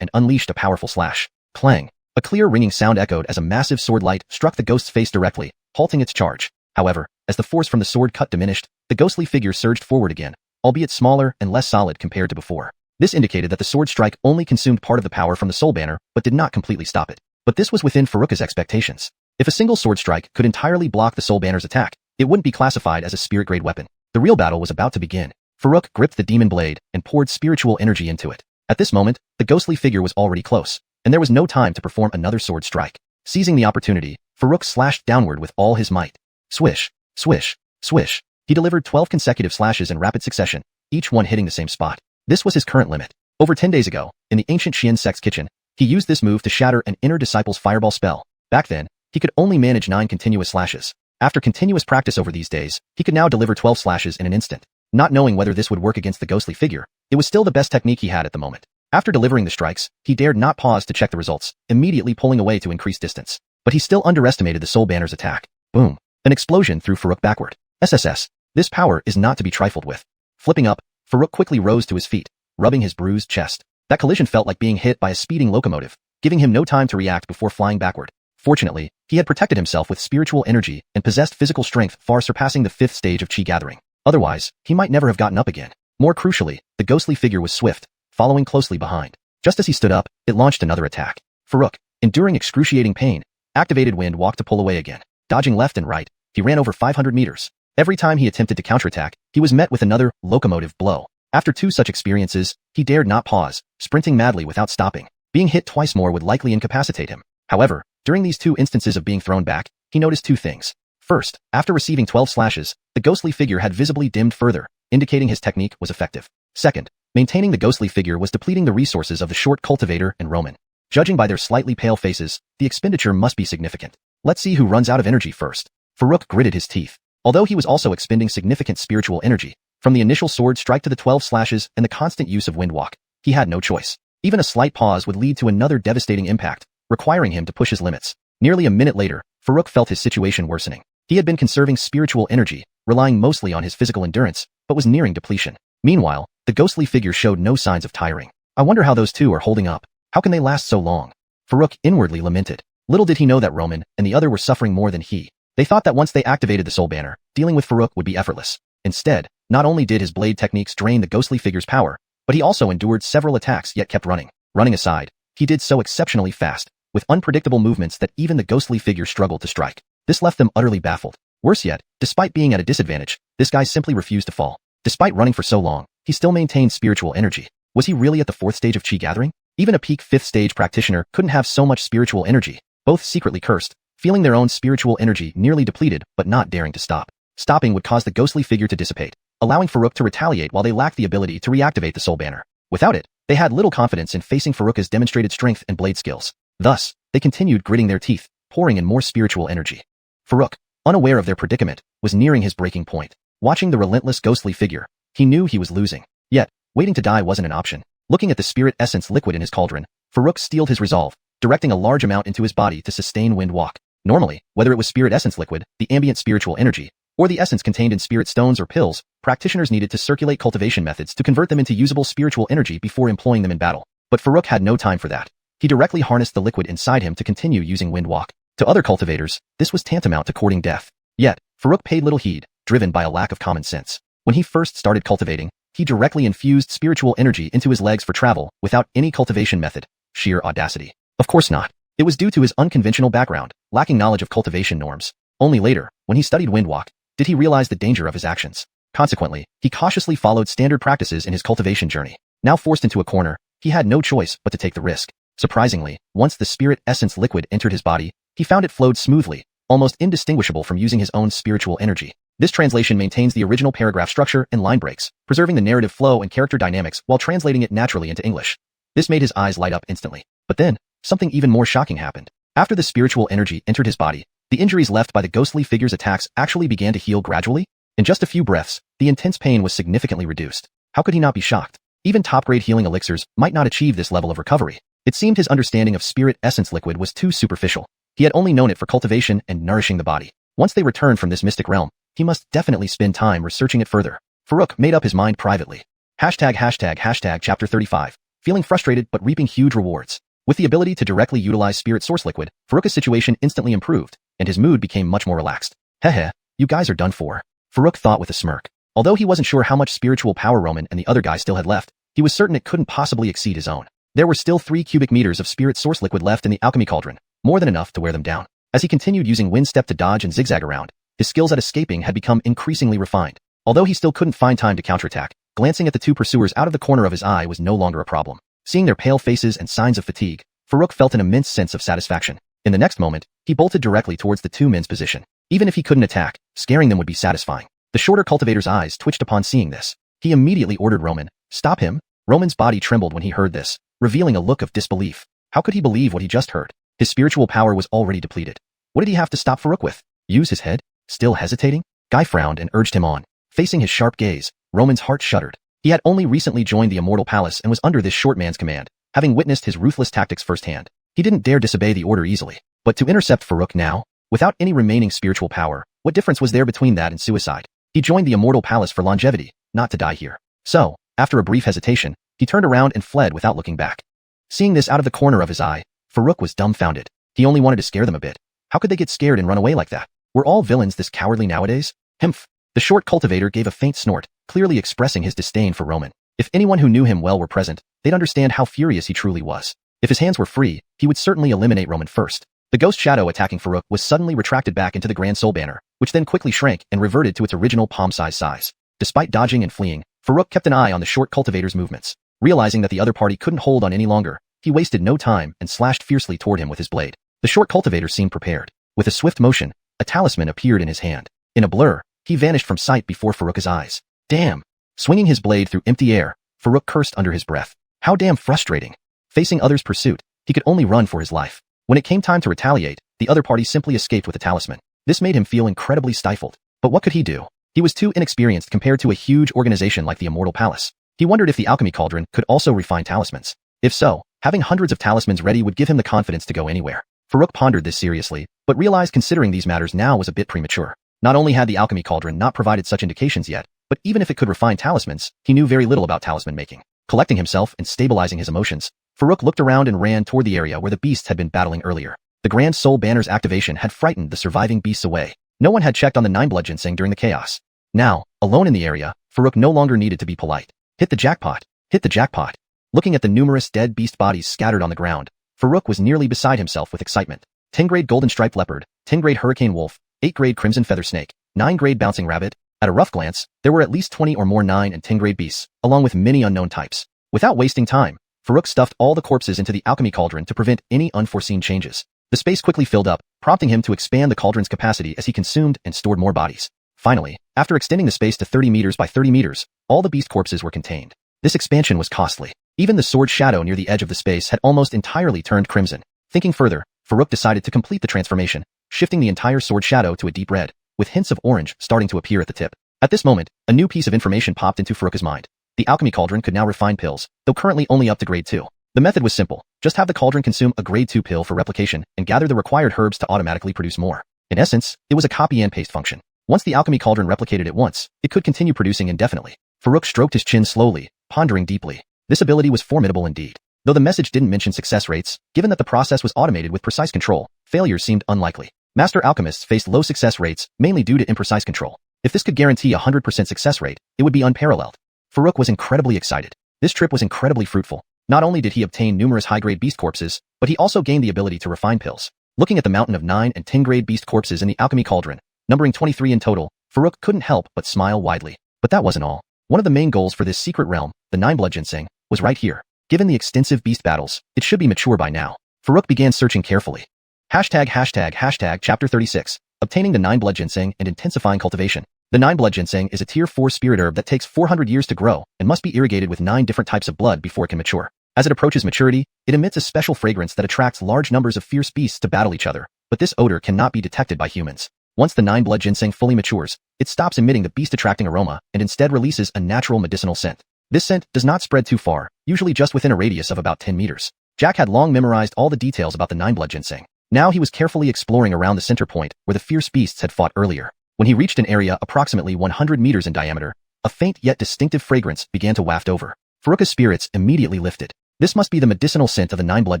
and unleashed a powerful slash. Clang! A clear ringing sound echoed as a massive sword light struck the ghost's face directly, halting its charge. However, as the force from the sword cut diminished, the ghostly figure surged forward again, albeit smaller and less solid compared to before. This indicated that the sword strike only consumed part of the power from the soul banner, but did not completely stop it. But this was within Farouk's expectations. If a single sword strike could entirely block the soul banner's attack, it wouldn't be classified as a spirit-grade weapon. The real battle was about to begin. Farouk gripped the demon blade and poured spiritual energy into it. At this moment, the ghostly figure was already close, and there was no time to perform another sword strike. Seizing the opportunity, Farouk slashed downward with all his might. Swish, swish, swish. He delivered 12 consecutive slashes in rapid succession, each one hitting the same spot. This was his current limit. Over 10 days ago, in the ancient Xian sect's kitchen, he used this move to shatter an inner disciple's fireball spell. Back then, he could only manage 9 continuous slashes. After continuous practice over these days, he could now deliver 12 slashes in an instant. Not knowing whether this would work against the ghostly figure, it was still the best technique he had at the moment. After delivering the strikes, he dared not pause to check the results, immediately pulling away to increase distance. But he still underestimated the soul banner's attack. Boom. An explosion threw Farouk backward. SSS. This power is not to be trifled with. Flipping up, Farouk quickly rose to his feet, rubbing his bruised chest. That collision felt like being hit by a speeding locomotive, giving him no time to react before flying backward. Fortunately, he had protected himself with spiritual energy and possessed physical strength far surpassing the 5th stage of chi gathering. Otherwise, he might never have gotten up again. More crucially, the ghostly figure was swift, following closely behind. Just as he stood up, it launched another attack. Farouk, enduring excruciating pain, activated wind walk to pull away again. Dodging left and right, he ran over 500 meters. Every time he attempted to counterattack, he was met with another locomotive blow. After 2 such experiences, he dared not pause, sprinting madly without stopping. Being hit twice more would likely incapacitate him. However, during these 2 instances of being thrown back, he noticed 2 things. First, after receiving 12 slashes, the ghostly figure had visibly dimmed further, indicating his technique was effective. Second, maintaining the ghostly figure was depleting the resources of the short cultivator and Roman. Judging by their slightly pale faces, the expenditure must be significant. Let's see who runs out of energy first. Farouk gritted his teeth. Although he was also expending significant spiritual energy, from the initial sword strike to the 12 slashes and the constant use of wind walk, he had no choice. Even a slight pause would lead to another devastating impact, requiring him to push his limits. Nearly a minute later, Farouk felt his situation worsening. He had been conserving spiritual energy, relying mostly on his physical endurance, but was nearing depletion. Meanwhile, the ghostly figure showed no signs of tiring. I wonder how those 2 are holding up. How can they last so long? Farouk inwardly lamented. Little did he know that Roman and the other were suffering more than he. They thought that once they activated the soul banner, dealing with Farouk would be effortless. Instead, not only did his blade techniques drain the ghostly figure's power, but he also endured several attacks yet kept running. Running aside, he did so exceptionally fast, with unpredictable movements that even the ghostly figure struggled to strike. This left them utterly baffled. Worse yet, despite being at a disadvantage, this guy simply refused to fall. Despite running for so long, he still maintained spiritual energy. Was he really at the 4th stage of chi gathering? Even a peak 5th stage practitioner couldn't have so much spiritual energy. Both secretly cursed, feeling their own spiritual energy nearly depleted but not daring to stop. Stopping would cause the ghostly figure to dissipate, allowing Farouk to retaliate while they lacked the ability to reactivate the soul banner. Without it, they had little confidence in facing Farouk's demonstrated strength and blade skills. Thus, they continued gritting their teeth, pouring in more spiritual energy. Farouk, unaware of their predicament, was nearing his breaking point. Watching the relentless ghostly figure, he knew he was losing. Yet, waiting to die wasn't an option. Looking at the spirit essence liquid in his cauldron, Farouk steeled his resolve, directing a large amount into his body to sustain wind walk. Normally, whether it was spirit essence liquid, the ambient spiritual energy, or the essence contained in spirit stones or pills, practitioners needed to circulate cultivation methods to convert them into usable spiritual energy before employing them in battle. But Farouk had no time for that. He directly harnessed the liquid inside him to continue using wind walk. To other cultivators, this was tantamount to courting death. Yet, Farouk paid little heed, driven by a lack of common sense. When he first started cultivating, he directly infused spiritual energy into his legs for travel without any cultivation method. Sheer audacity. Of course not. It was due to his unconventional background, lacking knowledge of cultivation norms. Only later, when he studied windwalk, did he realize the danger of his actions. Consequently, he cautiously followed standard practices in his cultivation journey. Now forced into a corner, he had no choice but to take the risk. Surprisingly, once the spirit essence liquid entered his body, he found it flowed smoothly, almost indistinguishable from using his own spiritual energy. This translation maintains the original paragraph structure and line breaks, preserving the narrative flow and character dynamics while translating it naturally into English. This made his eyes light up instantly. But then, something even more shocking happened. After the spiritual energy entered his body, the injuries left by the ghostly figure's attacks actually began to heal gradually. In just a few breaths, the intense pain was significantly reduced. How could he not be shocked? Even top-grade healing elixirs might not achieve this level of recovery. It seemed his understanding of spirit essence liquid was too superficial. He had only known it for cultivation and nourishing the body. Once they returned from this mystic realm, he must definitely spend time researching it further. Farouk made up his mind privately. Chapter 35. Feeling frustrated but reaping huge rewards. With the ability to directly utilize spirit source liquid, Farouk's situation instantly improved, and his mood became much more relaxed. Heh, you guys are done for. Farouk thought with a smirk. Although he wasn't sure how much spiritual power Roman and the other guy still had left, he was certain it couldn't possibly exceed his own. There were still 3 cubic meters of spirit source liquid left in the Alchemy Cauldron, more than enough to wear them down. As he continued using wind step to dodge and zigzag around, his skills at escaping had become increasingly refined. Although he still couldn't find time to counterattack, glancing at the two pursuers out of the corner of his eye was no longer a problem. Seeing their pale faces and signs of fatigue, Farouk felt an immense sense of satisfaction. In the next moment, he bolted directly towards the two men's position. Even if he couldn't attack, scaring them would be satisfying. The shorter cultivator's eyes twitched upon seeing this. He immediately ordered Roman, "Stop him." Roman's body trembled when he heard this, revealing a look of disbelief. How could he believe what he just heard? His spiritual power was already depleted. What did he have to stop Farouk with? Use his head? Still hesitating? Guy frowned and urged him on. Facing his sharp gaze, Roman's heart shuddered. He had only recently joined the Immortal Palace and was under this short man's command, having witnessed his ruthless tactics firsthand. He didn't dare disobey the order easily. But to intercept Farouk now, without any remaining spiritual power, what difference was there between that and suicide? He joined the Immortal Palace for longevity, not to die here. So, after a brief hesitation, he turned around and fled without looking back. Seeing this out of the corner of his eye, Farouk was dumbfounded. He only wanted to scare them a bit. How could they get scared and run away like that? Were all villains this cowardly nowadays? Humph. The short cultivator gave a faint snort, clearly expressing his disdain for Roman. If anyone who knew him well were present, they'd understand how furious he truly was. If his hands were free, he would certainly eliminate Roman first. The ghost shadow attacking Farouk was suddenly retracted back into the Grand Soul banner, which then quickly shrank and reverted to its original palm-sized size. Despite dodging and fleeing, Farouk kept an eye on the short cultivator's movements. Realizing that the other party couldn't hold on any longer, he wasted no time and slashed fiercely toward him with his blade. The short cultivator seemed prepared. With a swift motion, a talisman appeared in his hand. In a blur, he vanished from sight before Farouk's eyes. Damn! Swinging his blade through empty air, Farouk cursed under his breath. How damn frustrating. Facing others' pursuit, he could only run for his life. When it came time to retaliate, the other party simply escaped with the talisman. This made him feel incredibly stifled. But what could he do? He was too inexperienced compared to a huge organization like the Immortal Palace. He wondered if the Alchemy Cauldron could also refine talismans. If so, having hundreds of talismans ready would give him the confidence to go anywhere. Farouk pondered this seriously, but realized considering these matters now was a bit premature. Not only had the Alchemy Cauldron not provided such indications yet, but even if it could refine talismans, he knew very little about talisman making. Collecting himself and stabilizing his emotions, Farouk looked around and ran toward the area where the beasts had been battling earlier. The Grand Soul banner's activation had frightened the surviving beasts away. No one had checked on the 9-blood ginseng during the chaos. Now, alone in the area, Farouk no longer needed to be polite. Hit the jackpot! Hit the jackpot! Looking at the numerous dead beast bodies scattered on the ground, Farouk was nearly beside himself with excitement. 10-grade golden striped leopard, 10-grade hurricane wolf, 8-grade crimson feather snake, 9-grade bouncing rabbit. At a rough glance, there were at least 20 or more 9 and 10-grade beasts, along with many unknown types. Without wasting time, Farouk stuffed all the corpses into the Alchemy Cauldron to prevent any unforeseen changes. The space quickly filled up, prompting him to expand the cauldron's capacity as he consumed and stored more bodies. Finally, after extending the space to 30 meters by 30 meters, all the beast corpses were contained. This expansion was costly. Even the sword shadow near the edge of the space had almost entirely turned crimson. Thinking further, Farouk decided to complete the transformation, shifting the entire sword shadow to a deep red, with hints of orange starting to appear at the tip. At this moment, a new piece of information popped into Farouk's mind. The Alchemy Cauldron could now refine pills, though currently only up to grade 2. The method was simple. Just have the cauldron consume a grade 2 pill for replication and gather the required herbs to automatically produce more. In essence, it was a copy and paste function. Once the Alchemy Cauldron replicated it once, it could continue producing indefinitely. Farouk stroked his chin slowly, pondering deeply. This ability was formidable indeed. Though the message didn't mention success rates, given that the process was automated with precise control, failures seemed unlikely. Master alchemists faced low success rates, mainly due to imprecise control. If this could guarantee a 100% success rate, it would be unparalleled. Farouk was incredibly excited. This trip was incredibly fruitful. Not only did he obtain numerous high-grade beast corpses, but he also gained the ability to refine pills. Looking at the mountain of 9 and 10-grade beast corpses in the Alchemy Cauldron, numbering 23 in total, Farouk couldn't help but smile widely. But that wasn't all. One of the main goals for this secret realm, the 9-blood ginseng, was right here. Given the extensive beast battles, it should be mature by now. Farouk began searching carefully. #####, Chapter 36, Obtaining the 9-blood ginseng and Intensifying Cultivation. The 9-blood ginseng is a tier 4 spirit herb that takes 400 years to grow and must be irrigated with 9 different types of blood before it can mature. As it approaches maturity, it emits a special fragrance that attracts large numbers of fierce beasts to battle each other, but this odor cannot be detected by humans. Once the 9-blood ginseng fully matures, it stops emitting the beast-attracting aroma and instead releases a natural medicinal scent. This scent does not spread too far, usually just within a radius of about 10 meters. Jack had long memorized all the details about the 9-blood ginseng. Now he was carefully exploring around the center point where the fierce beasts had fought earlier. When he reached an area approximately 100 meters in diameter, a faint yet distinctive fragrance began to waft over. Farouk's spirits immediately lifted. This must be the medicinal scent of the 9-blood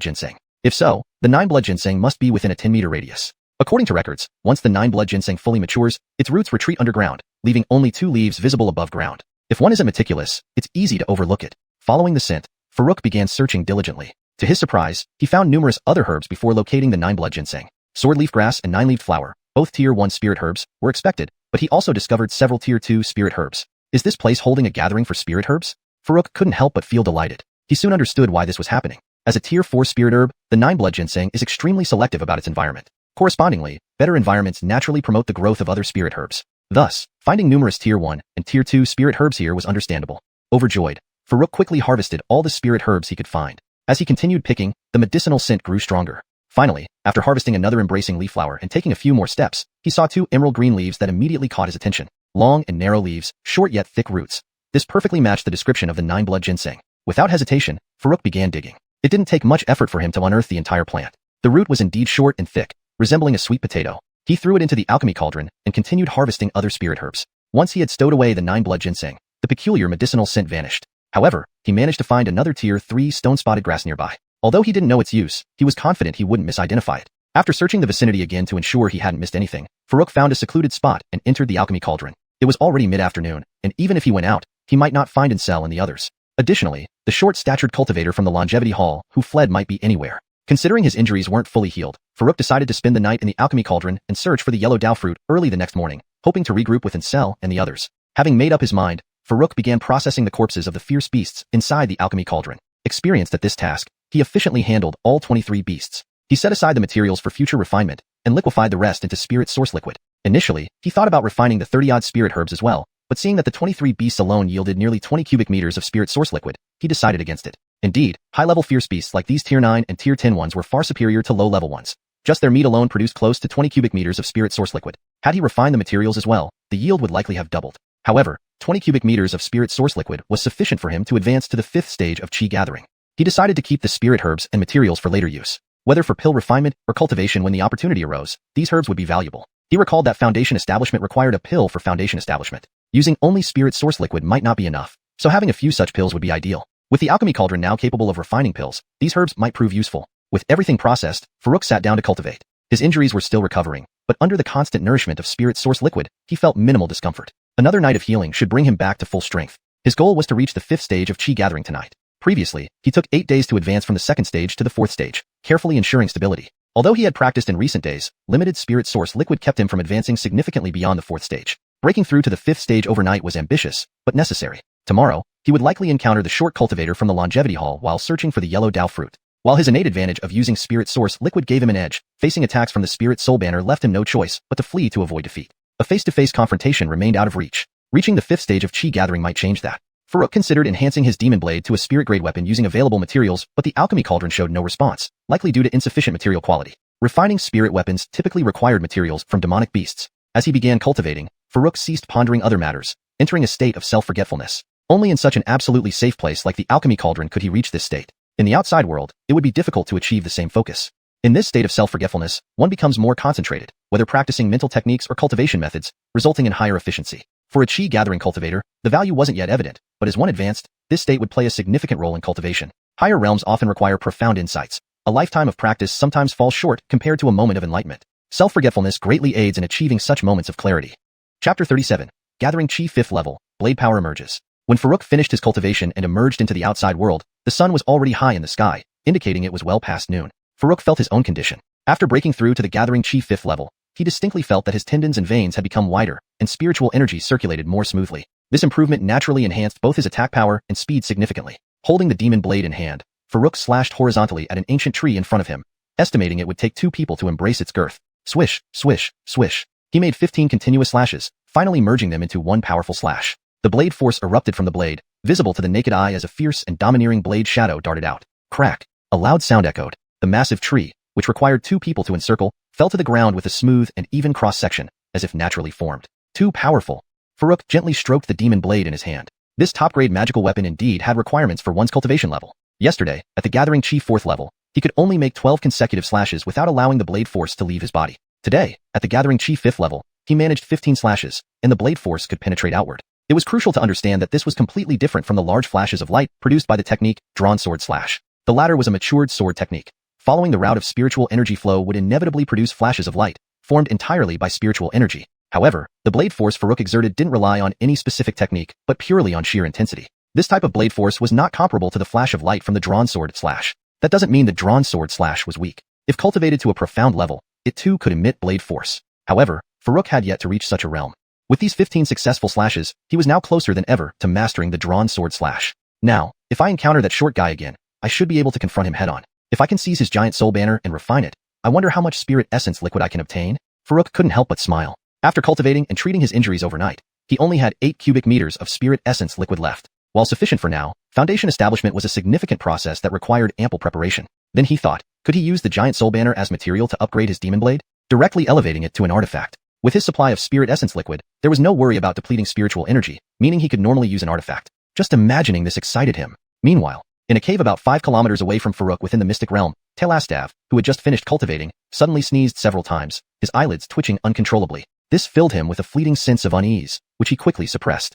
ginseng. If so, the 9-blood ginseng must be within a 10-meter radius. According to records, once the 9-blood ginseng fully matures, its roots retreat underground, leaving only 2 leaves visible above ground. If one isn't meticulous, it's easy to overlook it. Following the scent, Farouk began searching diligently. To his surprise, he found numerous other herbs before locating the 9-blood ginseng. Sword leaf grass and 9-leaved flower, both tier 1 spirit herbs, were expected, but he also discovered several tier 2 spirit herbs. Is this place holding a gathering for spirit herbs? Farouk couldn't help but feel delighted. He soon understood why this was happening. As a tier 4 spirit herb, the 9-blood ginseng is extremely selective about its environment. Correspondingly, better environments naturally promote the growth of other spirit herbs. Thus, finding numerous tier 1 and tier 2 spirit herbs here was understandable. Overjoyed, Farouk quickly harvested all the spirit herbs he could find. As he continued picking, the medicinal scent grew stronger. Finally, after harvesting another embracing leaf flower and taking a few more steps, he saw 2 emerald green leaves that immediately caught his attention. Long and narrow leaves, short yet thick roots. This perfectly matched the description of the 9-blood ginseng. Without hesitation, Farouk began digging. It didn't take much effort for him to unearth the entire plant. The root was indeed short and thick, resembling a sweet potato. He threw it into the alchemy cauldron and continued harvesting other spirit herbs. Once he had stowed away the 9-blood ginseng, the peculiar medicinal scent vanished. However, he managed to find another tier 3 stone-spotted grass nearby. Although he didn't know its use, he was confident he wouldn't misidentify it. After searching the vicinity again to ensure he hadn't missed anything, Farouk found a secluded spot and entered the alchemy cauldron. It was already mid-afternoon, and even if he went out, he might not find Ansel and the others. Additionally, the short-statured cultivator from the longevity hall who fled might be anywhere. Considering his injuries weren't fully healed, Farouk decided to spend the night in the alchemy cauldron and search for the yellow dao fruit early the next morning, hoping to regroup with Ansel and the others. Having made up his mind, Farouk began processing the corpses of the fierce beasts inside the alchemy cauldron. Experienced at this task, he efficiently handled all 23 beasts. He set aside the materials for future refinement and liquefied the rest into spirit source liquid. Initially, he thought about refining the 30-odd spirit herbs as well, but seeing that the 23 beasts alone yielded nearly 20 cubic meters of spirit source liquid, he decided against it. Indeed, high-level fierce beasts like these tier 9 and tier 10 ones were far superior to low-level ones. Just their meat alone produced close to 20 cubic meters of spirit source liquid. Had he refined the materials as well, the yield would likely have doubled. However, 20 cubic meters of spirit source liquid was sufficient for him to advance to the 5th stage of chi gathering. He decided to keep the spirit herbs and materials for later use. Whether for pill refinement or cultivation when the opportunity arose, these herbs would be valuable. He recalled that foundation establishment required a pill for foundation establishment. Using only spirit source liquid might not be enough, so having a few such pills would be ideal. With the alchemy cauldron now capable of refining pills, these herbs might prove useful. With everything processed, Farouk sat down to cultivate. His injuries were still recovering, but under the constant nourishment of spirit source liquid, he felt minimal discomfort. Another night of healing should bring him back to full strength. His goal was to reach the 5th stage of chi gathering tonight. Previously, he took 8 days to advance from the 2nd stage to the 4th stage, carefully ensuring stability. Although he had practiced in recent days, limited spirit source liquid kept him from advancing significantly beyond the 4th stage. Breaking through to the 5th stage overnight was ambitious, but necessary. Tomorrow, he would likely encounter the short cultivator from the longevity hall while searching for the yellow dao fruit. While his innate advantage of using spirit source liquid gave him an edge, facing attacks from the spirit soul banner left him no choice but to flee to avoid defeat. A face-to-face confrontation remained out of reach. Reaching the 5th stage of chi gathering might change that. Farouk considered enhancing his demon blade to a spirit-grade weapon using available materials, but the alchemy cauldron showed no response, likely due to insufficient material quality. Refining spirit weapons typically required materials from demonic beasts. As he began cultivating, Farouk ceased pondering other matters, entering a state of self-forgetfulness. Only in such an absolutely safe place like the alchemy cauldron could he reach this state. In the outside world, it would be difficult to achieve the same focus. In this state of self-forgetfulness, one becomes more concentrated, whether practicing mental techniques or cultivation methods, resulting in higher efficiency. For a chi gathering cultivator, the value wasn't yet evident, but as one advanced, this state would play a significant role in cultivation. Higher realms often require profound insights. A lifetime of practice sometimes falls short compared to a moment of enlightenment. Self-forgetfulness greatly aids in achieving such moments of clarity. Chapter 37. Gathering Chi 5th level, Blade Power emerges. When Farouk finished his cultivation and emerged into the outside world, the sun was already high in the sky, indicating it was well past noon. Farouk felt his own condition. After breaking through to the Gathering Chi 5th level, he distinctly felt that his tendons and veins had become wider, and spiritual energy circulated more smoothly. This improvement naturally enhanced both his attack power and speed significantly. Holding the demon blade in hand, Farouk slashed horizontally at an ancient tree in front of him, estimating it would take 2 people to embrace its girth. Swish, swish, swish. He made 15 continuous slashes, finally merging them into one powerful slash. The blade force erupted from the blade, visible to the naked eye as a fierce and domineering blade shadow darted out. Crack. A loud sound echoed. The massive tree, which required 2 people to encircle, fell to the ground with a smooth and even cross-section, as if naturally formed. Too powerful. Farouk gently stroked the demon blade in his hand. This top-grade magical weapon indeed had requirements for one's cultivation level. Yesterday, at the Gathering Chi 4th level, he could only make 12 consecutive slashes without allowing the blade force to leave his body. Today, at the Gathering Chi 5th level, he managed 15 slashes, and the blade force could penetrate outward. It was crucial to understand that this was completely different from the large flashes of light produced by the technique drawn sword slash. The latter was a matured sword technique. Following the route of spiritual energy flow would inevitably produce flashes of light, formed entirely by spiritual energy. However, the blade force Farouk exerted didn't rely on any specific technique, but purely on sheer intensity. This type of blade force was not comparable to the flash of light from the drawn sword slash. That doesn't mean the drawn sword slash was weak. If cultivated to a profound level, it too could emit blade force. However, Farouk had yet to reach such a realm. With these 15 successful slashes, he was now closer than ever to mastering the drawn sword slash. Now, if I encounter that short guy again, I should be able to confront him head-on. If I can seize his giant soul banner and refine it, I wonder how much spirit essence liquid I can obtain? Farouk couldn't help but smile. After cultivating and treating his injuries overnight, he only had 8 cubic meters of spirit essence liquid left. While sufficient for now, foundation establishment was a significant process that required ample preparation. Then he thought, could he use the giant soul banner as material to upgrade his demon blade, directly elevating it to an artifact? With his supply of spirit essence liquid, there was no worry about depleting spiritual energy, meaning he could normally use an artifact. Just imagining this excited him. Meanwhile, in a cave about 5 kilometers away from Farouk within the mystic realm, Telastav, who had just finished cultivating, suddenly sneezed several times, his eyelids twitching uncontrollably. This filled him with a fleeting sense of unease, which he quickly suppressed.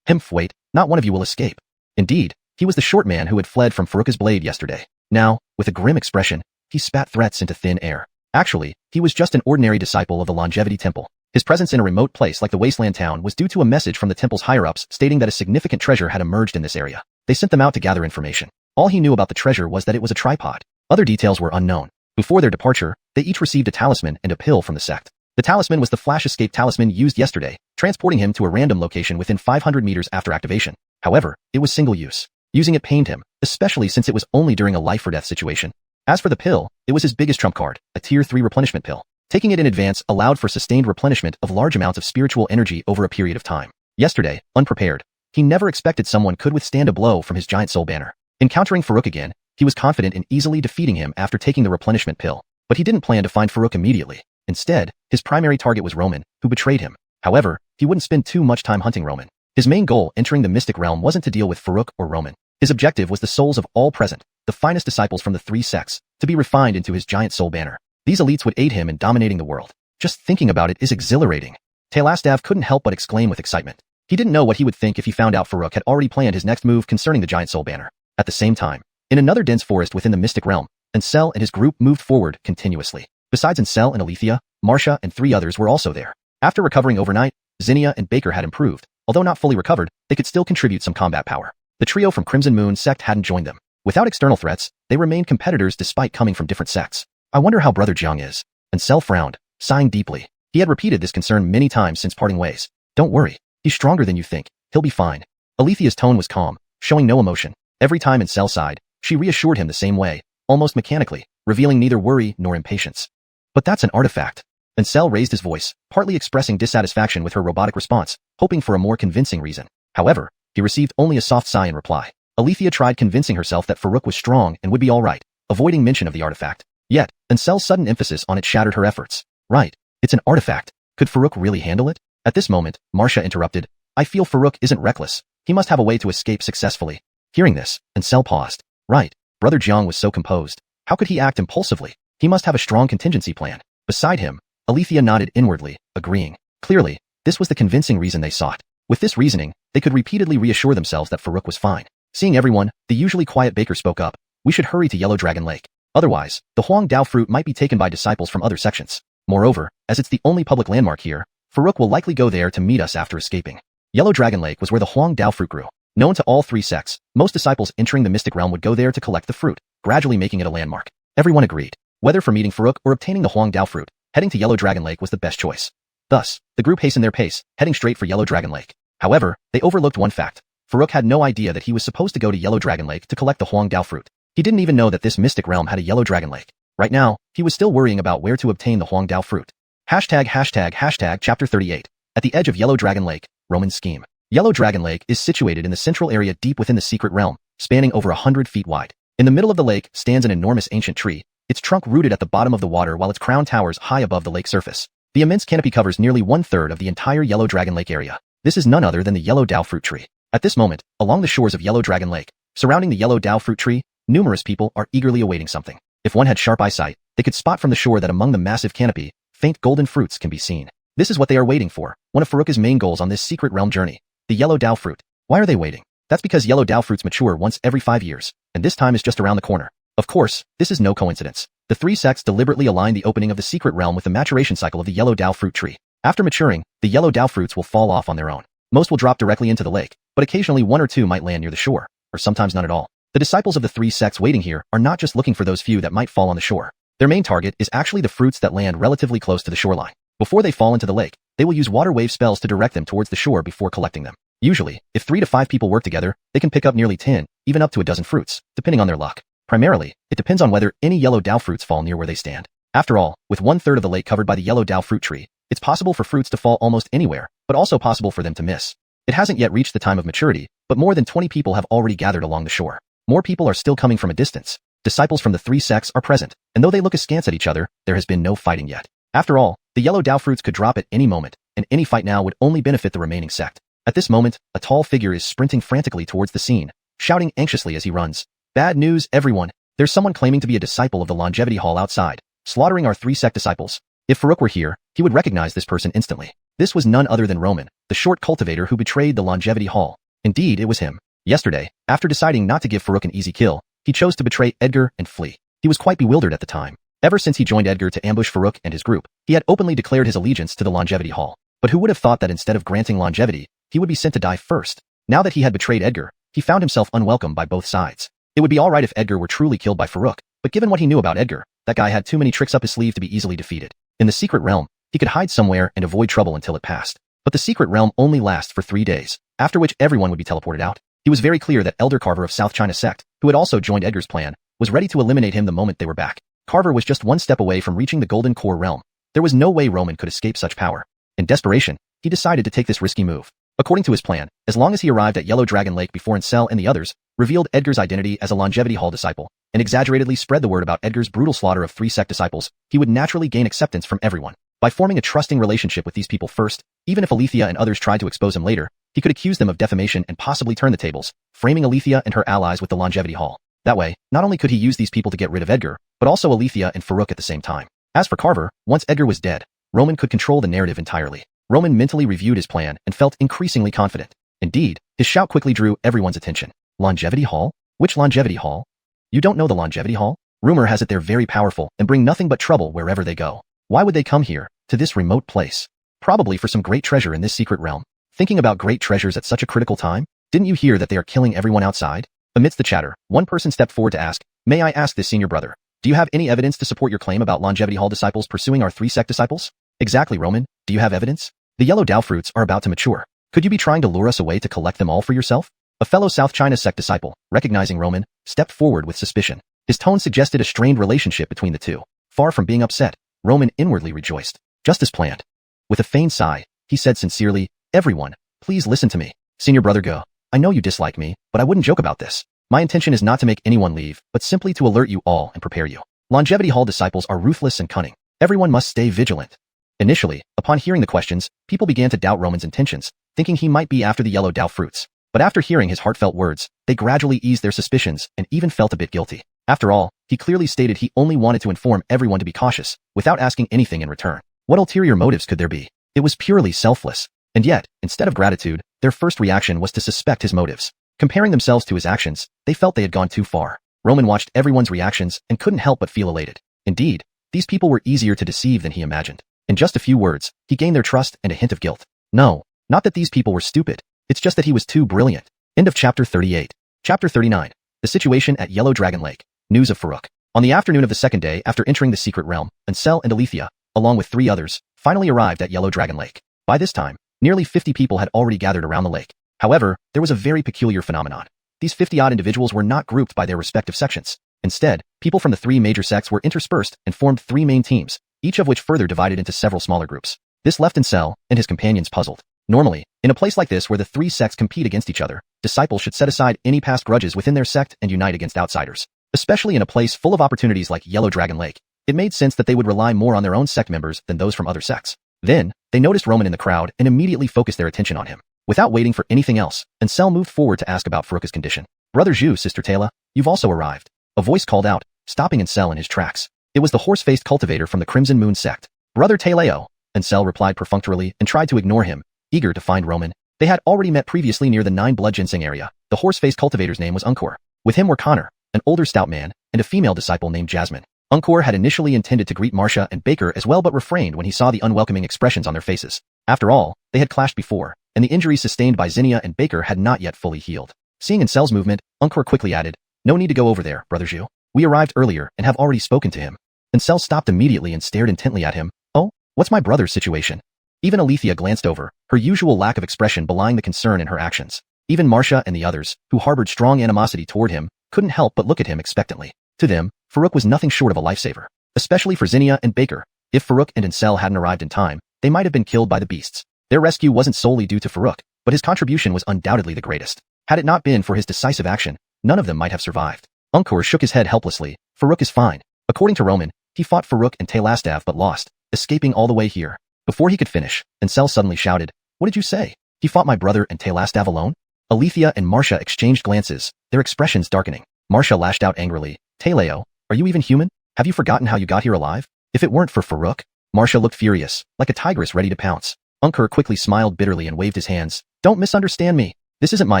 Wait, not one of you will escape. Indeed, he was the short man who had fled from Farouk's blade yesterday. Now, with a grim expression, he spat threats into thin air. Actually, he was just an ordinary disciple of the Longevity Temple. His presence in a remote place like the Wasteland Town was due to a message from the temple's higher-ups stating that a significant treasure had emerged in this area. They sent them out to gather information. All he knew about the treasure was that it was a tripod. Other details were unknown. Before their departure, they each received a talisman and a pill from the sect. The talisman was the flash escape talisman used yesterday, transporting him to a random location within 500 meters after activation. However, it was single use. Using it pained him, especially since it was only during a life-or-death situation. As for the pill, it was his biggest trump card, a Tier 3 replenishment pill. Taking it in advance allowed for sustained replenishment of large amounts of spiritual energy over a period of time. Yesterday, unprepared, he never expected someone could withstand a blow from his giant soul banner. Encountering Farouk again, he was confident in easily defeating him after taking the replenishment pill. But he didn't plan to find Farouk immediately. Instead, his primary target was Roman, who betrayed him. However, he wouldn't spend too much time hunting Roman. His main goal entering the mystic realm wasn't to deal with Farouk or Roman. His objective was the souls of all present, the finest disciples from the 3 sects, to be refined into his giant soul banner. These elites would aid him in dominating the world. Just thinking about it is exhilarating. Telastav couldn't help but exclaim with excitement. He didn't know what he would think if he found out Farouk had already planned his next move concerning the giant soul banner. At the same time, in another dense forest within the mystic realm, Ancestral and his group moved forward continuously. Besides Ancestral and Althia, Marcia and 3 others were also there. After recovering overnight, Xianxia and Baker had improved. Although not fully recovered, they could still contribute some combat power. The trio from Crimson Moon sect hadn't joined them. Without external threats, they remained competitors despite coming from different sects. I wonder how Brother Jiang is. Ancestral frowned, sighing deeply. He had repeated this concern many times since parting ways. Don't worry, he's stronger than you think. He'll be fine. Alethia's tone was calm, showing no emotion. Every time Ancestral sighed, she reassured him the same way, almost mechanically, revealing neither worry nor impatience. But that's an artifact. Ancestral raised his voice, partly expressing dissatisfaction with her robotic response, hoping for a more convincing reason. However, he received only a soft sigh in reply. Alethia tried convincing herself that Farouk was strong and would be all right, avoiding mention of the artifact. Yet, Ancel's sudden emphasis on it shattered her efforts. Right, it's an artifact. Could Farouk really handle it? At this moment, Marcia interrupted. I feel Farouk isn't reckless. He must have a way to escape successfully. Hearing this, Ancestral paused. Right, Brother Jiang was so composed. How could he act impulsively? He must have a strong contingency plan. Beside him, Alethia nodded inwardly, agreeing. Clearly, this was the convincing reason they sought. With this reasoning, they could repeatedly reassure themselves that Farouk was fine. Seeing everyone, the usually quiet Baker spoke up. We should hurry to Yellow Dragon Lake. Otherwise, the Huang Dao fruit might be taken by disciples from other sections. Moreover, as it's the only public landmark here, Farouk will likely go there to meet us after escaping. Yellow Dragon Lake was where the Huang Dao fruit grew. Known to all 3 sects, most disciples entering the mystic realm would go there to collect the fruit, gradually making it a landmark. Everyone agreed. Whether for meeting Farouk or obtaining the Huang Dao fruit, heading to Yellow Dragon Lake was the best choice. Thus, the group hastened their pace, heading straight for Yellow Dragon Lake. However, they overlooked one fact. Farouk had no idea that he was supposed to go to Yellow Dragon Lake to collect the Huang Dao fruit. He didn't even know that this mystic realm had a Yellow Dragon Lake. Right now, he was still worrying about where to obtain the Huang Dao fruit. ####Chapter 38. At the edge of Yellow Dragon Lake, Roman scheme. Yellow Dragon Lake is situated in the central area deep within the secret realm, spanning over 100 feet wide. In the middle of the lake stands an enormous ancient tree, its trunk rooted at the bottom of the water while its crown towers high above the lake surface. The immense canopy covers nearly 1/3 of the entire Yellow Dragon Lake area. This is none other than the Yellow Dao fruit tree. At this moment, along the shores of Yellow Dragon Lake, surrounding the Yellow Dao fruit tree, numerous people are eagerly awaiting something. If one had sharp eyesight, they could spot from the shore that among the massive canopy, faint golden fruits can be seen. This is what they are waiting for, one of Farouk's main goals on this secret realm journey. The Yellow Dao fruit. Why are they waiting? That's because Yellow Dao fruits mature once every 5 years, and this time is just around the corner. Of course, this is no coincidence. The 3 sects deliberately aligned the opening of the secret realm with the maturation cycle of the Yellow Dao fruit tree. After maturing, the Yellow Dao fruits will fall off on their own. Most will drop directly into the lake, but occasionally 1 or 2 might land near the shore, or sometimes none at all. The disciples of the 3 sects waiting here are not just looking for those few that might fall on the shore. Their main target is actually the fruits that land relatively close to the shoreline. Before they fall into the lake, they will use water wave spells to direct them towards the shore before collecting them. Usually, if 3 to 5 people work together, they can pick up nearly 10, even up to a dozen fruits, depending on their luck. Primarily, it depends on whether any yellow dao fruits fall near where they stand. After all, with 1/3 of the lake covered by the yellow dao fruit tree, it's possible for fruits to fall almost anywhere, but also possible for them to miss. It hasn't yet reached the time of maturity, but more than 20 people have already gathered along the shore. More people are still coming from a distance. Disciples from the 3 sects are present, and though they look askance at each other, there has been no fighting yet. After all, the yellow dao fruits could drop at any moment, and any fight now would only benefit the remaining sect. At this moment, a tall figure is sprinting frantically towards the scene, shouting anxiously as he runs. Bad news, everyone. There's someone claiming to be a disciple of the Longevity Hall outside, slaughtering our 3 sect disciples. If Farouk were here, he would recognize this person instantly. This was none other than Roman, the short cultivator who betrayed the Longevity Hall. Indeed, it was him. Yesterday, after deciding not to give Farouk an easy kill, he chose to betray Edgar and flee. He was quite bewildered at the time. Ever since he joined Edgar to ambush Farouk and his group, he had openly declared his allegiance to the Longevity Hall. But who would have thought that instead of granting longevity, he would be sent to die first? Now that he had betrayed Edgar, he found himself unwelcome by both sides. It would be alright if Edgar were truly killed by Farouk, but given what he knew about Edgar, that guy had too many tricks up his sleeve to be easily defeated. In the secret realm, he could hide somewhere and avoid trouble until it passed. But the secret realm only lasts for 3 days, after which everyone would be teleported out. He was very clear that Elder Carver of South China Sect, who had also joined Edgar's plan, was ready to eliminate him the moment they were back. Carver was just 1 step away from reaching the Golden Core realm. There was no way Roman could escape such power. In desperation, he decided to take this risky move. According to his plan, as long as he arrived at Yellow Dragon Lake before Ancestral and the others revealed Edgar's identity as a Longevity Hall disciple, and exaggeratedly spread the word about Edgar's brutal slaughter of 3 sect disciples, he would naturally gain acceptance from everyone. By forming a trusting relationship with these people first, even if Althia and others tried to expose him later, he could accuse them of defamation and possibly turn the tables, framing Althia and her allies with the Longevity Hall. That way, not only could he use these people to get rid of Edgar, but also Althia and Farouk at the same time. As for Carver, once Edgar was dead, Roman could control the narrative entirely. Roman mentally reviewed his plan and felt increasingly confident. Indeed, his shout quickly drew everyone's attention. Longevity Hall? Which Longevity Hall? You don't know the Longevity Hall? Rumor has it they're very powerful and bring nothing but trouble wherever they go. Why would they come here, to this remote place? Probably for some great treasure in this secret realm. Thinking about great treasures at such a critical time? Didn't you hear that they are killing everyone outside? Amidst the chatter, one person stepped forward to ask, "May I ask this senior brother, do you have any evidence to support your claim about Longevity Hall disciples pursuing our 3 sect disciples?" Exactly, Roman. Do you have evidence? The yellow Dao fruits are about to mature. Could you be trying to lure us away to collect them all for yourself? A fellow South China Sect disciple, recognizing Roman, stepped forward with suspicion. His tone suggested a strained relationship between the two. Far from being upset, Roman inwardly rejoiced. Just as planned. With a feigned sigh, he said sincerely, "Everyone, please listen to me. Senior brother Go, I know you dislike me, but I wouldn't joke about this. My intention is not to make anyone leave, but simply to alert you all and prepare you. Longevity Hall disciples are ruthless and cunning. Everyone must stay vigilant." Initially, upon hearing the questions, people began to doubt Roman's intentions, thinking he might be after the yellow Dao fruits. But after hearing his heartfelt words, they gradually eased their suspicions and even felt a bit guilty. After all, he clearly stated he only wanted to inform everyone to be cautious, without asking anything in return. What ulterior motives could there be? It was purely selfless. And yet, instead of gratitude, their first reaction was to suspect his motives. Comparing themselves to his actions, they felt they had gone too far. Roman watched everyone's reactions and couldn't help but feel elated. Indeed, these people were easier to deceive than he imagined. In just a few words, he gained their trust and a hint of guilt. No, not that these people were stupid. It's just that he was too brilliant. End of chapter 38. Chapter 39. The situation at Yellow Dragon Lake. News of Farouk. On the afternoon of the second day after entering the secret realm, Ancestral and Althia, along with 3 others, finally arrived at Yellow Dragon Lake. By this time, nearly 50 people had already gathered around the lake. However, there was a very peculiar phenomenon. These 50-odd individuals were not grouped by their respective sections. Instead, people from the 3 major sects were interspersed and formed 3 main teams, each of which further divided into several smaller groups. This left Ancestral and his companions puzzled. Normally, in a place like this where the 3 sects compete against each other, disciples should set aside any past grudges within their sect and unite against outsiders. Especially in a place full of opportunities like Yellow Dragon Lake, it made sense that they would rely more on their own sect members than those from other sects. Then, they noticed Roman in the crowd and immediately focused their attention on him. Without waiting for anything else, Ancestral moved forward to ask about Farouk's condition. "Brother Zhu, Sister Taylor, you've also arrived." A voice called out, stopping Ancestral in his tracks. It was the horse-faced cultivator from the Crimson Moon sect. "Brother Taylor," Ancestral replied perfunctorily and tried to ignore him, eager to find Roman. They had already met previously near the 9 Blood Ginseng area. The horse-faced cultivator's name was Unkor. With him were Connor, an older stout man, and a female disciple named Jasmine. Unkor had initially intended to greet Marcia and Baker as well but refrained when he saw the unwelcoming expressions on their faces. After all, they had clashed before, and the injuries sustained by Xianxia and Baker had not yet fully healed. Seeing Ancel's movement, Unkor quickly added, "No need to go over there, Brother Zhu. We arrived earlier and have already spoken to him." Ancestral stopped immediately and stared intently at him. Oh, what's my brother's situation? Even Althia glanced over, her usual lack of expression belying the concern in her actions. Even Marcia and the others, who harbored strong animosity toward him, couldn't help but look at him expectantly. To them, Farouk was nothing short of a lifesaver. Especially for Xianxia and Baker. If Farouk and Ancestral hadn't arrived in time, they might have been killed by the beasts. Their rescue wasn't solely due to Farouk, but his contribution was undoubtedly the greatest. Had it not been for his decisive action, none of them might have survived. Unkur shook his head helplessly. Farouk is fine. According to Roman, he fought Farouk and Telastav but lost, escaping all the way here. Before he could finish, Ancestral suddenly shouted, "What did you say? He fought my brother and Telastav alone?" Althia and Marcia exchanged glances, their expressions darkening. Marcia lashed out angrily. "Taleo, are you even human? Have you forgotten how you got here alive? If it weren't for Farouk..." Marcia looked furious, like a tigress ready to pounce. Unkur quickly smiled bitterly and waved his hands. "Don't misunderstand me. This isn't my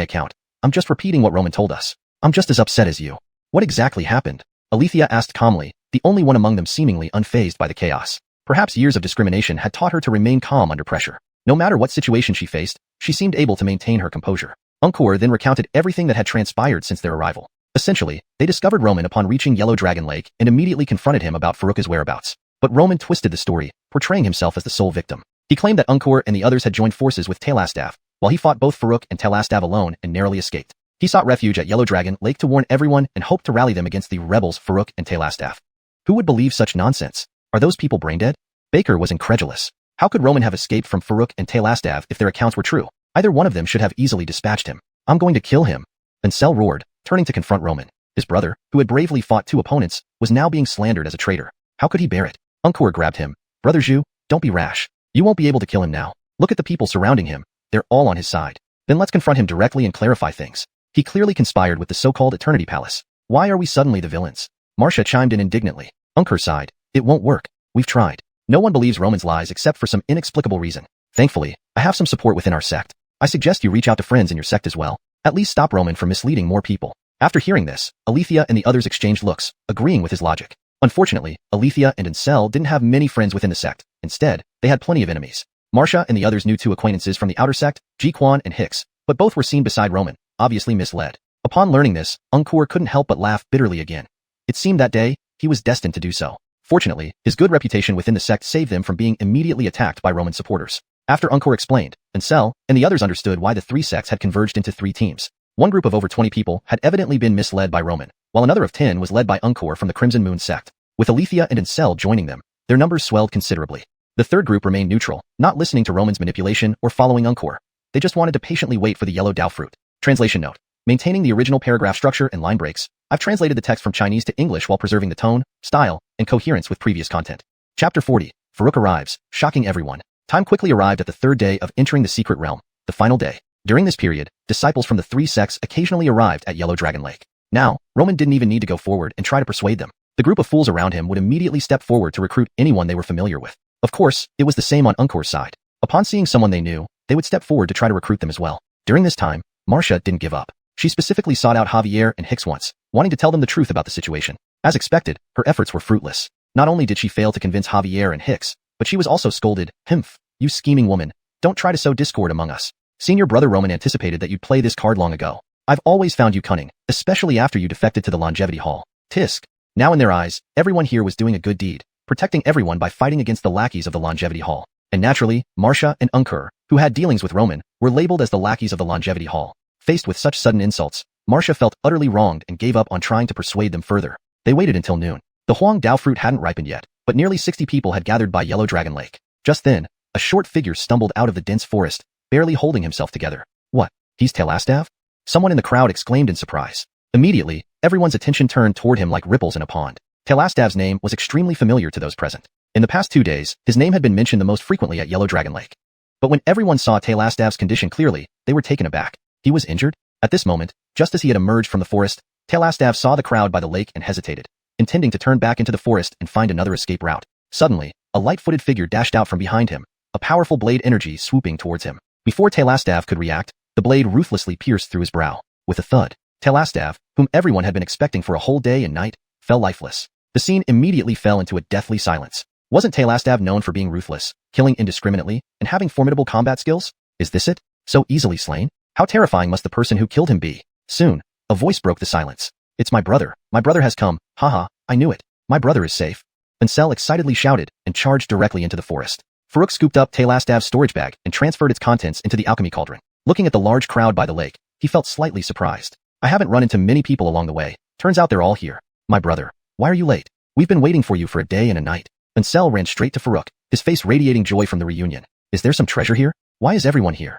account. I'm just repeating what Roman told us. I'm just as upset as you." "What exactly happened?" Althia asked calmly, the only one among them seemingly unfazed by the chaos. Perhaps years of discrimination had taught her to remain calm under pressure. No matter what situation she faced, she seemed able to maintain her composure. Unkur then recounted everything that had transpired since their arrival. Essentially, they discovered Roman upon reaching Yellow Dragon Lake and immediately confronted him about Farouk's whereabouts. But Roman twisted the story, portraying himself as the sole victim. He claimed that Unkur and the others had joined forces with Telastav, while he fought both Farouk and Telastav alone and narrowly escaped. He sought refuge at Yellow Dragon Lake to warn everyone and hoped to rally them against the rebels Farouk and Telastav. Who would believe such nonsense? Are those people brain-dead? Baker was incredulous. How could Roman have escaped from Farouk and Telastav if their accounts were true? Either one of them should have easily dispatched him. "I'm going to kill him." Ancestral roared, turning to confront Roman. His brother, who had bravely fought two opponents, was now being slandered as a traitor. How could he bear it? Unkur grabbed him. "Brother Zhu, don't be rash. You won't be able to kill him now. Look at the people surrounding him. They're all on his side. Then let's confront him directly and clarify things. He clearly conspired with the so-called Eternity Palace. Why are we suddenly the villains?" Marcia chimed in indignantly. Unkur sighed. "It won't work. We've tried. No one believes Roman's lies except for some inexplicable reason. Thankfully, I have some support within our sect. I suggest you reach out to friends in your sect as well. At least stop Roman from misleading more people." After hearing this, Althia and the others exchanged looks, agreeing with his logic. Unfortunately, Althia and Ancestral didn't have many friends within the sect. Instead, they had plenty of enemies. Marcia and the others knew two acquaintances from the outer sect, Jiquan and Hicks, but both were seen beside Roman, obviously misled. Upon learning this, Unkur couldn't help but laugh bitterly again. It seemed that day, he was destined to do so. Fortunately, his good reputation within the sect saved them from being immediately attacked by Roman supporters. After Unkur explained, Ancestral and the others understood why the three sects had converged into three teams. One group of over 20 people had evidently been misled by Roman, while another of 10 was led by Unkur from the Crimson Moon sect. With Althia and Ancestral joining them, their numbers swelled considerably. The third group remained neutral, not listening to Roman's manipulation or following Unkur. They just wanted to patiently wait for the yellow Dao fruit. Translation note. Maintaining the original paragraph structure and line breaks, I've translated the text from Chinese to English while preserving the tone, style, and coherence with previous content. Chapter 40. Farouk arrives, shocking everyone. Time quickly arrived at the third day of entering the secret realm, the final day. During this period, disciples from the three sects occasionally arrived at Yellow Dragon Lake. Now, Roman didn't even need to go forward and try to persuade them. The group of fools around him would immediately step forward to recruit anyone they were familiar with. Of course, it was the same on Unkur's side. Upon seeing someone they knew, they would step forward to try to recruit them as well. During this time, Marcia didn't give up. She specifically sought out Javier and Hicks once, wanting to tell them the truth about the situation. As expected, her efforts were fruitless. Not only did she fail to convince Javier and Hicks, but she was also scolded. "Humph, you scheming woman. Don't try to sow discord among us. Senior brother Roman anticipated that you'd play this card long ago. I've always found you cunning, especially after you defected to the Longevity Hall." Tisk. Now in their eyes, everyone here was doing a good deed, protecting everyone by fighting against the lackeys of the Longevity Hall. And naturally, Marcia and Unkur, who had dealings with Roman, were labeled as the lackeys of the Longevity Hall. Faced with such sudden insults, Marcia felt utterly wronged and gave up on trying to persuade them further. They waited until noon. The Huang Dao fruit hadn't ripened yet, but nearly 60 people had gathered by Yellow Dragon Lake. Just then, a short figure stumbled out of the dense forest, barely holding himself together. "What? He's Telastav?" Someone in the crowd exclaimed in surprise. Immediately, everyone's attention turned toward him like ripples in a pond. Telastav's name was extremely familiar to those present. In the past 2 days, his name had been mentioned the most frequently at Yellow Dragon Lake. But when everyone saw Telastav's condition clearly, they were taken aback. He was injured? At this moment, just as he had emerged from the forest, Telastav saw the crowd by the lake and hesitated, intending to turn back into the forest and find another escape route. Suddenly, a light-footed figure dashed out from behind him, a powerful blade energy swooping towards him. Before Telastav could react, the blade ruthlessly pierced through his brow. With a thud, Telastav, whom everyone had been expecting for a whole day and night, fell lifeless. The scene immediately fell into a deathly silence. Wasn't Telastav known for being ruthless, killing indiscriminately, and having formidable combat skills? Is this it? So easily slain? How terrifying must the person who killed him be? Soon, a voice broke the silence. "It's my brother. My brother has come. Haha, I knew it. My brother is safe." Ansel excitedly shouted and charged directly into the forest. Farouk scooped up Taylastav's storage bag and transferred its contents into the alchemy cauldron. Looking at the large crowd by the lake, he felt slightly surprised. I haven't run into many people along the way. Turns out they're all here. My brother, why are you late? We've been waiting for you for a day and a night. Ansel ran straight to Farouk, his face radiating joy from the reunion. Is there some treasure here? Why is everyone here?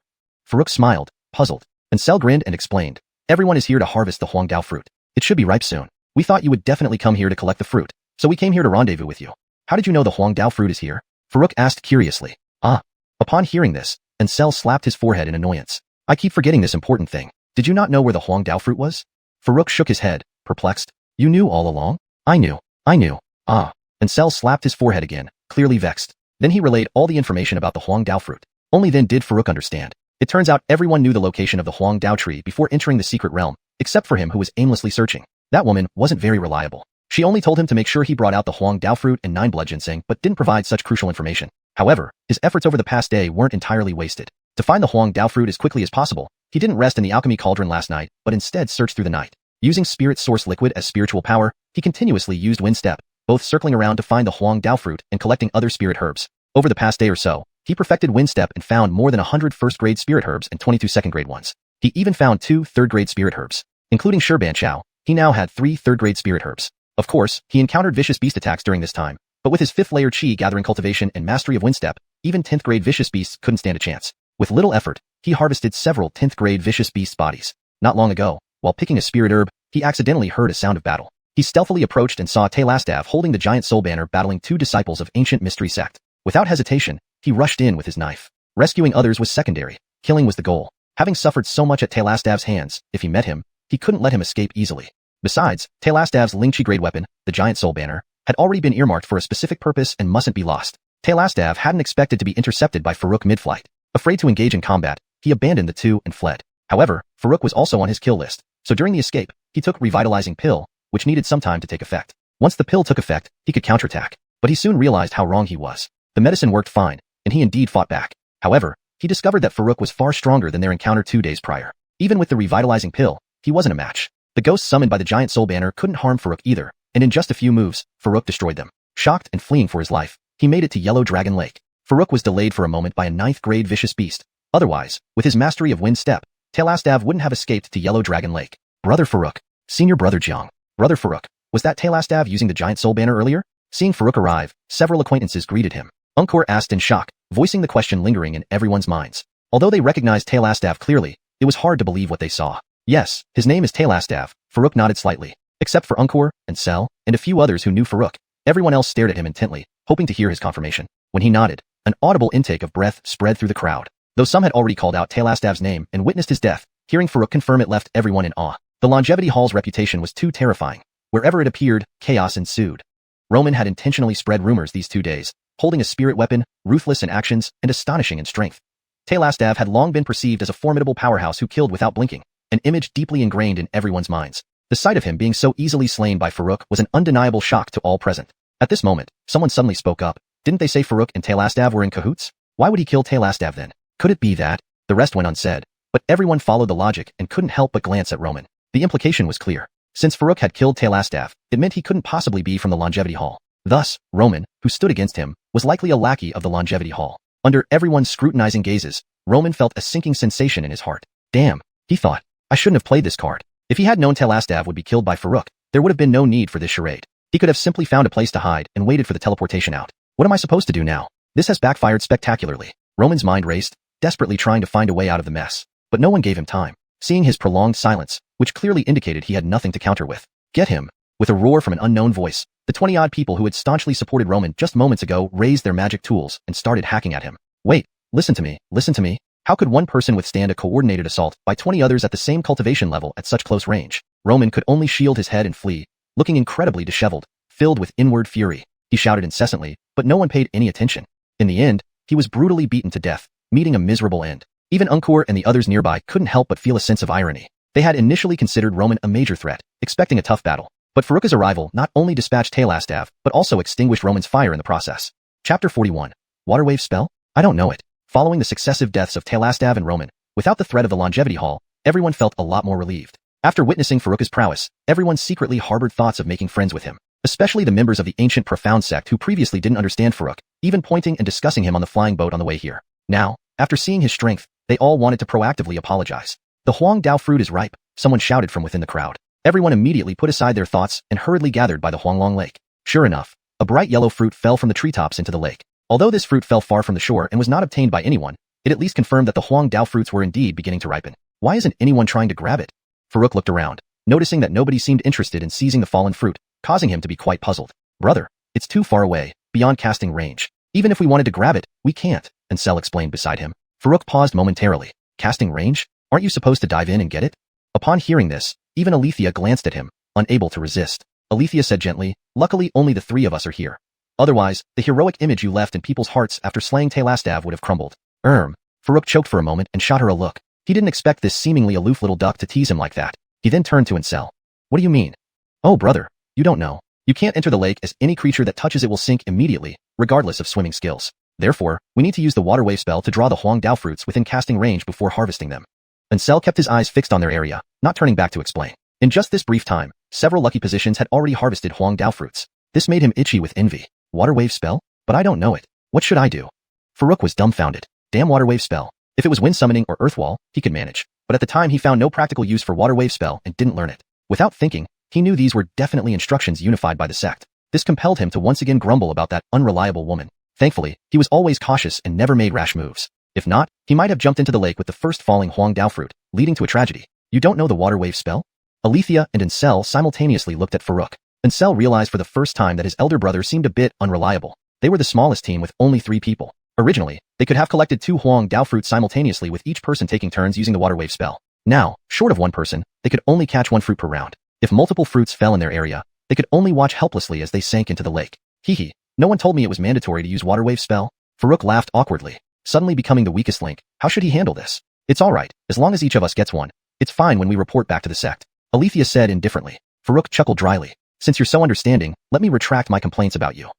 Farouk smiled, puzzled. Ansel grinned and explained. Everyone is here to harvest the Huangdao fruit. It should be ripe soon. We thought you would definitely come here to collect the fruit, so we came here to rendezvous with you. How did you know the Huangdao fruit is here? Farouk asked curiously. Ah. Upon hearing this, Ansel slapped his forehead in annoyance. I keep forgetting this important thing. Did you not know where the Huangdao fruit was? Farouk shook his head, perplexed. You knew all along? I knew. Ah. Ansel slapped his forehead again, clearly vexed. Then he relayed all the information about the Huangdao fruit. Only then did Farouk understand. It turns out everyone knew the location of the Huangdao tree before entering the secret realm, except for him who was aimlessly searching. That woman wasn't very reliable. She only told him to make sure he brought out the Huangdao fruit and 9 blood ginseng, but didn't provide such crucial information. However, his efforts over the past day weren't entirely wasted. To find the Huangdao fruit as quickly as possible, he didn't rest in the alchemy cauldron last night, but instead searched through the night. Using spirit source liquid as spiritual power, he continuously used wind step, both circling around to find the Huangdao fruit and collecting other spirit herbs. Over the past day or so, he perfected wind step and found more than 100 first-grade spirit herbs and 22 second-grade ones. He even found 2 third-grade spirit herbs. Including Sherban Chao, he now had 3 third-grade spirit herbs. Of course, he encountered vicious beast attacks during this time, but with his 5th layer chi gathering cultivation and mastery of wind step, even 10th grade vicious beasts couldn't stand a chance. With little effort, he harvested several 10th grade vicious beasts' bodies. Not long ago, while picking a spirit herb, he accidentally heard a sound of battle. He stealthily approached and saw Taylastav holding the giant soul banner battling 2 disciples of ancient mystery sect. Without hesitation, he rushed in with his knife. Rescuing others was secondary. Killing was the goal. Having suffered so much at Taylastav's hands, if he met him, he couldn't let him escape easily. Besides, Taylastav's Lingqi grade weapon, the giant soul banner, had already been earmarked for a specific purpose and mustn't be lost. Taylastav hadn't expected to be intercepted by Farouk mid-flight. Afraid to engage in combat, he abandoned the 2 and fled. However, Farouk was also on his kill list, so during the escape, he took revitalizing pill, which needed some time to take effect. Once the pill took effect, he could counterattack, but he soon realized how wrong he was. The medicine worked fine, and he indeed fought back. However, he discovered that Farouk was far stronger than their encounter 2 days prior. Even with the revitalizing pill, he wasn't a match. The ghosts summoned by the giant soul banner couldn't harm Farouk either, and in just a few moves, Farouk destroyed them. Shocked and fleeing for his life, he made it to Yellow Dragon Lake. Farouk was delayed for a moment by a 9th grade vicious beast. Otherwise, with his mastery of wind step, Taylastav wouldn't have escaped to Yellow Dragon Lake. Brother Farouk. Senior Brother Jiang. Brother Farouk. Was that Taylastav using the giant soul banner earlier? Seeing Farouk arrive, several acquaintances greeted him. Unkor asked in shock, voicing the question lingering in everyone's minds. Although they recognized Taylastav clearly, it was hard to believe what they saw. Yes, his name is Taylastav. Farouk nodded slightly. Except for Unkor, and Sel, and a few others who knew Farouk, everyone else stared at him intently, hoping to hear his confirmation. When he nodded, an audible intake of breath spread through the crowd. Though some had already called out Taylastav's name and witnessed his death, hearing Farouk confirm it left everyone in awe. The Longevity Hall's reputation was too terrifying. Wherever it appeared, chaos ensued. Roman had intentionally spread rumors these 2 days, holding a spirit weapon, ruthless in actions, and astonishing in strength. Taylastav had long been perceived as a formidable powerhouse who killed without blinking, an image deeply ingrained in everyone's minds. The sight of him being so easily slain by Farouk was an undeniable shock to all present. At this moment, someone suddenly spoke up. Didn't they say Farouk and Taylastav were in cahoots? Why would he kill Taylastav then? Could it be that? The rest went unsaid, but everyone followed the logic and couldn't help but glance at Roman. The implication was clear. Since Farouk had killed Taylastav, it meant he couldn't possibly be from the Longevity Hall. Thus, Roman, who stood against him, was likely a lackey of the Longevity Hall. Under everyone's scrutinizing gazes, Roman felt a sinking sensation in his heart. Damn, he thought, I shouldn't have played this card. If he had known Taylastav would be killed by Farouk, there would have been no need for this charade. He could have simply found a place to hide and waited for the teleportation out. What am I supposed to do now? This has backfired spectacularly. Roman's mind raced, desperately trying to find a way out of the mess. But no one gave him time. Seeing his prolonged silence, which clearly indicated he had nothing to counter with. Get him! With a roar from an unknown voice, the 20-odd people who had staunchly supported Roman just moments ago raised their magic tools and started hacking at him. Wait, listen to me. How could one person withstand a coordinated assault by 20 others at the same cultivation level at such close range? Roman could only shield his head and flee, looking incredibly disheveled, filled with inward fury. He shouted incessantly, but no one paid any attention. In the end, he was brutally beaten to death, meeting a miserable end. Even Unkor and the others nearby couldn't help but feel a sense of irony. They had initially considered Roman a major threat, expecting a tough battle. But Farouk's arrival not only dispatched Taylastav, but also extinguished Roman's fire in the process. Chapter 41. Waterwave spell? I don't know it. Following the successive deaths of Taylastav and Roman, without the threat of the Longevity Hall, everyone felt a lot more relieved. After witnessing Farouk's prowess, everyone secretly harbored thoughts of making friends with him. especially the members of the ancient profound sect who previously didn't understand Farouk, even pointing and discussing him on the flying boat on the way here. Now, after seeing his strength, they all wanted to proactively apologize. The Huang Dao fruit is ripe, someone shouted from within the crowd. Everyone immediately put aside their thoughts and hurriedly gathered by the Huanglong Lake. Sure enough, a bright yellow fruit fell from the treetops into the lake. Although this fruit fell far from the shore and was not obtained by anyone, it at least confirmed that the Huang Dao fruits were indeed beginning to ripen. Why isn't anyone trying to grab it? Farouk looked around, noticing that nobody seemed interested in seizing the fallen fruit, causing him to be quite puzzled. Brother, it's too far away, beyond casting range. Even if we wanted to grab it, we can't, Ancestral explained beside him. Farouk paused momentarily. Casting range? Aren't you supposed to dive in and get it? Upon hearing this, even Althia glanced at him, unable to resist. Althia said gently, luckily only the three of us are here. Otherwise, the heroic image you left in people's hearts after slaying Telastav would have crumbled. Farouk choked for a moment and shot her a look. He didn't expect this seemingly aloof little duck to tease him like that. He then turned to Ancestral. What do you mean? Oh brother, you don't know. You can't enter the lake as any creature that touches it will sink immediately, regardless of swimming skills. Therefore, we need to use the water wave spell to draw the Huang Dao fruits within casting range before harvesting them. Ancestral kept his eyes fixed on their area, not turning back to explain. In just this brief time, several lucky positions had already harvested Huang Dao fruits. This made him itchy with envy. Water wave spell? But I don't know it. What should I do? Farouk was dumbfounded. Damn water wave spell. If it was wind summoning or earth wall, he could manage. But at the time he found no practical use for water wave spell and didn't learn it. Without thinking, he knew these were definitely instructions unified by the sect. This compelled him to once again grumble about that unreliable woman. Thankfully, he was always cautious and never made rash moves. If not, he might have jumped into the lake with the first falling Huang Dao fruit, leading to a tragedy. You don't know the water wave spell? Althia and Ancestral simultaneously looked at Farouk. Ancestral realized for the first time that his elder brother seemed a bit unreliable. They were the smallest team with only 3 people. Originally, they could have collected 2 Huang Dao fruits simultaneously with each person taking turns using the water wave spell. Now, short of one person, they could only catch 1 fruit per round. If multiple fruits fell in their area, they could only watch helplessly as they sank into the lake. Hee, no one told me it was mandatory to use water wave spell. Farouk laughed awkwardly, suddenly becoming the weakest link. How should he handle this? It's alright, as long as each of us gets one. It's fine when we report back to the sect. Althia said indifferently. Farouk chuckled dryly. Since you're so understanding, let me retract my complaints about you.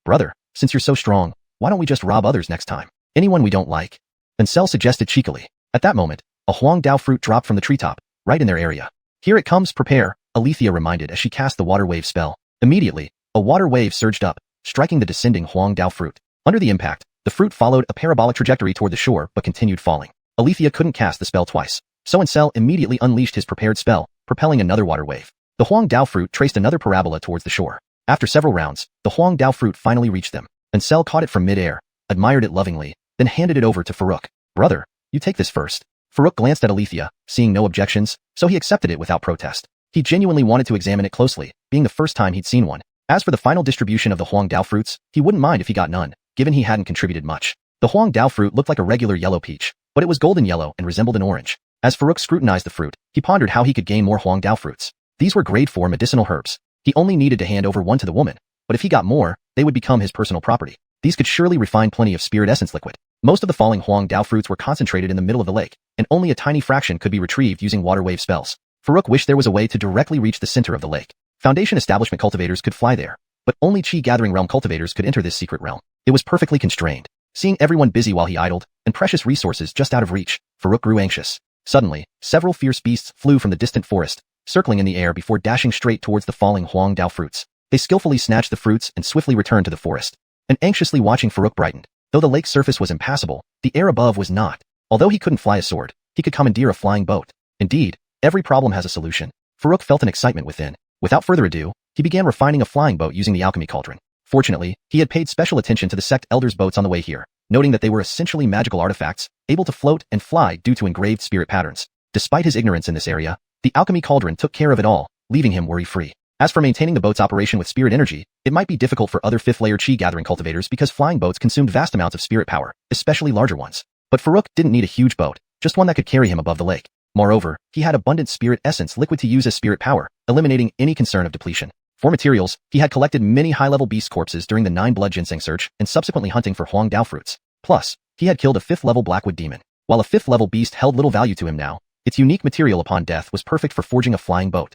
Brother, since you're so strong, why don't we just rob others next time? Anyone we don't like? Ancestral suggested cheekily. At that moment, a Huang Dao fruit dropped from the treetop, right in their area. Here it comes, prepare, Althia reminded as she cast the water wave spell. Immediately, a water wave surged up, striking the descending Huang Dao fruit. Under the impact, the fruit followed a parabolic trajectory toward the shore but continued falling. Althia couldn't cast the spell twice, so Ancestral immediately unleashed his prepared spell, propelling another water wave. The Huang Dao fruit traced another parabola towards the shore. After several rounds, the Huang Dao fruit finally reached them. Ancestral caught it from mid-air, admired it lovingly, then handed it over to Farouk. Brother, you take this first. Farouk glanced at Althia, seeing no objections, so he accepted it without protest. He genuinely wanted to examine it closely, being the first time he'd seen one. As for the final distribution of the Huang Dao fruits, he wouldn't mind if he got none, given he hadn't contributed much. The Huang Dao fruit looked like a regular yellow peach, but it was golden yellow and resembled an orange. As Farouk scrutinized the fruit, he pondered how he could gain more Huang Dao fruits. These were grade 4 medicinal herbs. He only needed to hand over one to the woman, but if he got more, they would become his personal property. These could surely refine plenty of spirit essence liquid. Most of the falling Huang Dao fruits were concentrated in the middle of the lake, and only a tiny fraction could be retrieved using water wave spells. Farouk wished there was a way to directly reach the center of the lake. Foundation establishment cultivators could fly there, but only Chi-gathering realm cultivators could enter this secret realm. It was perfectly constrained. Seeing everyone busy while he idled, and precious resources just out of reach, Farouk grew anxious. Suddenly, several fierce beasts flew from the distant forest, circling in the air before dashing straight towards the falling Huang Dao fruits. They skillfully snatched the fruits and swiftly returned to the forest. And anxiously watching Farouk brightened. Though the lake's surface was impassable, the air above was not. Although he couldn't fly a sword, he could commandeer a flying boat. Indeed, every problem has a solution. Farouk felt an excitement within. Without further ado, he began refining a flying boat using the Alchemy Cauldron. Fortunately, he had paid special attention to the sect elders' boats on the way here, noting that they were essentially magical artifacts, able to float and fly due to engraved spirit patterns. Despite his ignorance in this area, the Alchemy Cauldron took care of it all, leaving him worry-free. As for maintaining the boat's operation with spirit energy, it might be difficult for other 5th-layer Chi-gathering cultivators because flying boats consumed vast amounts of spirit power, especially larger ones. But Farouk didn't need a huge boat, just one that could carry him above the lake. Moreover, he had abundant spirit essence liquid to use as spirit power, eliminating any concern of depletion. For materials, he had collected many high-level beast corpses during the 9-blood ginseng search and subsequently hunting for Huang Dao fruits. Plus, he had killed a 5th-level Blackwood demon. While a 5th-level beast held little value to him now, its unique material upon death was perfect for forging a flying boat.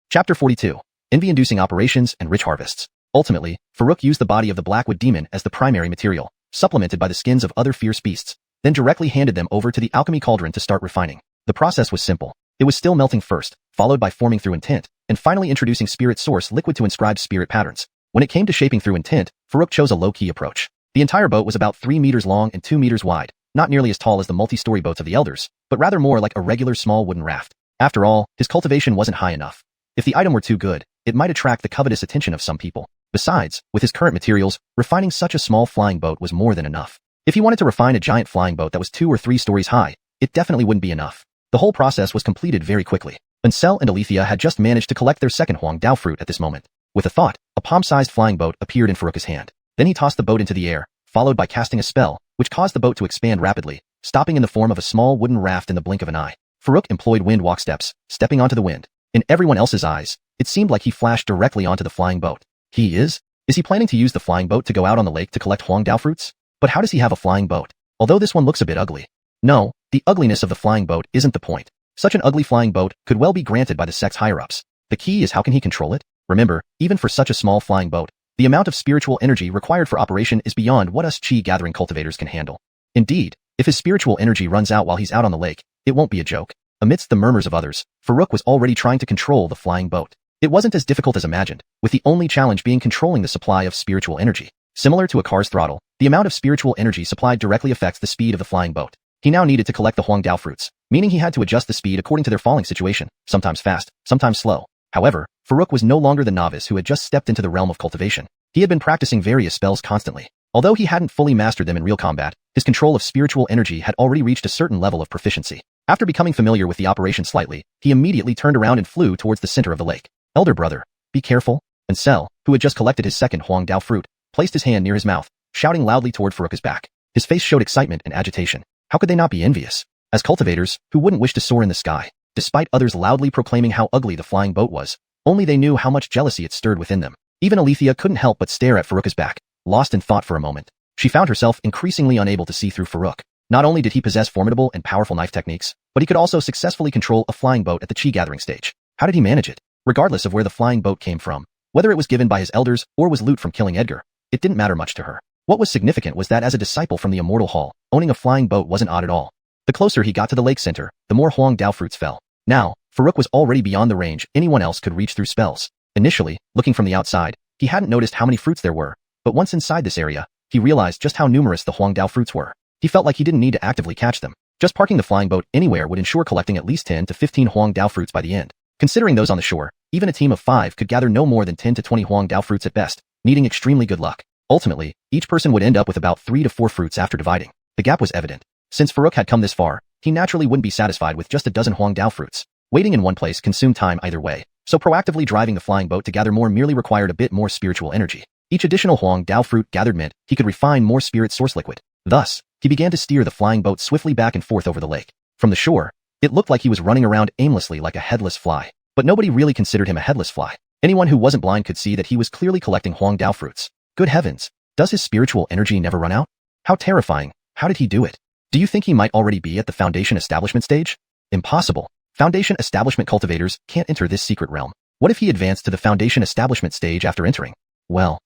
Chapter 42. Envy-inducing operations and rich harvests. Ultimately, Farouk used the body of the Blackwood demon as the primary material, supplemented by the skins of other fierce beasts, then directly handed them over to the Alchemy Cauldron to start refining. The process was simple. It was still melting first, followed by forming through intent, and finally introducing spirit source liquid to inscribe spirit patterns. When it came to shaping through intent, Farouk chose a low-key approach. The entire boat was about 3 meters long and 2 meters wide, not nearly as tall as the multi-story boats of the elders, but rather more like a regular small wooden raft. After all, his cultivation wasn't high enough. If the item were too good, it might attract the covetous attention of some people. Besides, with his current materials, refining such a small flying boat was more than enough. If he wanted to refine a giant flying boat that was 2 or 3 stories high, it definitely wouldn't be enough. The whole process was completed very quickly. Ancestral and Althia had just managed to collect their second Huang Dao fruit at this moment. With a thought, a palm-sized flying boat appeared in Farouk's hand. Then he tossed the boat into the air, followed by casting a spell, which caused the boat to expand rapidly, stopping in the form of a small wooden raft in the blink of an eye. Farouk employed wind walk steps, stepping onto the wind. In everyone else's eyes, it seemed like he flashed directly onto the flying boat. Is he planning to use the flying boat to go out on the lake to collect Huang Dao fruits? But how does he have a flying boat? Although this one looks a bit ugly. No, the ugliness of the flying boat isn't the point. Such an ugly flying boat could well be granted by the sect's higher-ups. The key is how can he control it? Remember, even for such a small flying boat, the amount of spiritual energy required for operation is beyond what us chi-gathering cultivators can handle. Indeed, if his spiritual energy runs out while he's out on the lake, it won't be a joke. Amidst the murmurs of others, Farouk was already trying to control the flying boat. It wasn't as difficult as imagined, with the only challenge being controlling the supply of spiritual energy. Similar to a car's throttle, the amount of spiritual energy supplied directly affects the speed of the flying boat. He now needed to collect the Huang Dao fruits, meaning he had to adjust the speed according to their falling situation, sometimes fast, sometimes slow. However, Farouk was no longer the novice who had just stepped into the realm of cultivation. He had been practicing various spells constantly. Although he hadn't fully mastered them in real combat, his control of spiritual energy had already reached a certain level of proficiency. After becoming familiar with the operation slightly, he immediately turned around and flew towards the center of the lake. Elder brother, be careful. Ancestral, who had just collected his second Huang Dao fruit, placed his hand near his mouth, shouting loudly toward Farouk's back. His face showed excitement and agitation. How could they not be envious? As cultivators, who wouldn't wish to soar in the sky? Despite others loudly proclaiming how ugly the flying boat was, only they knew how much jealousy it stirred within them. Even Althia couldn't help but stare at Farouk's back, lost in thought for a moment. She found herself increasingly unable to see through Farouk. Not only did he possess formidable and powerful knife techniques, but he could also successfully control a flying boat at the chi-gathering stage. How did he manage it? Regardless of where the flying boat came from, whether it was given by his elders or was loot from killing Edgar, it didn't matter much to her. What was significant was that as a disciple from the Immortal Hall, owning a flying boat wasn't odd at all. The closer he got to the lake center, the more Huang Dao fruits fell. Now, Farouk was already beyond the range anyone else could reach through spells. Initially, looking from the outside, he hadn't noticed how many fruits there were, but once inside this area, he realized just how numerous the Huang Dao fruits were. He felt like he didn't need to actively catch them. Just parking the flying boat anywhere would ensure collecting at least 10 to 15 Huang Dao fruits by the end. Considering those on the shore, even a team of 5 could gather no more than 10 to 20 Huang Dao fruits at best, needing extremely good luck. Ultimately, each person would end up with about 3 to 4 fruits after dividing. The gap was evident. Since Farouk had come this far, he naturally wouldn't be satisfied with just a dozen Huang Dao fruits. Waiting in one place consumed time either way, so proactively driving the flying boat to gather more merely required a bit more spiritual energy. Each additional Huang Dao fruit gathered meant he could refine more spirit source liquid. Thus, he began to steer the flying boat swiftly back and forth over the lake. From the shore, it looked like he was running around aimlessly like a headless fly. But nobody really considered him a headless fly. Anyone who wasn't blind could see that he was clearly collecting Huang Dao fruits. Good heavens! Does his spiritual energy never run out? How terrifying! How did he do it? Do you think he might already be at the Foundation Establishment stage? Impossible. Foundation Establishment cultivators can't enter this secret realm. What if he advanced to the Foundation Establishment stage after entering? Well,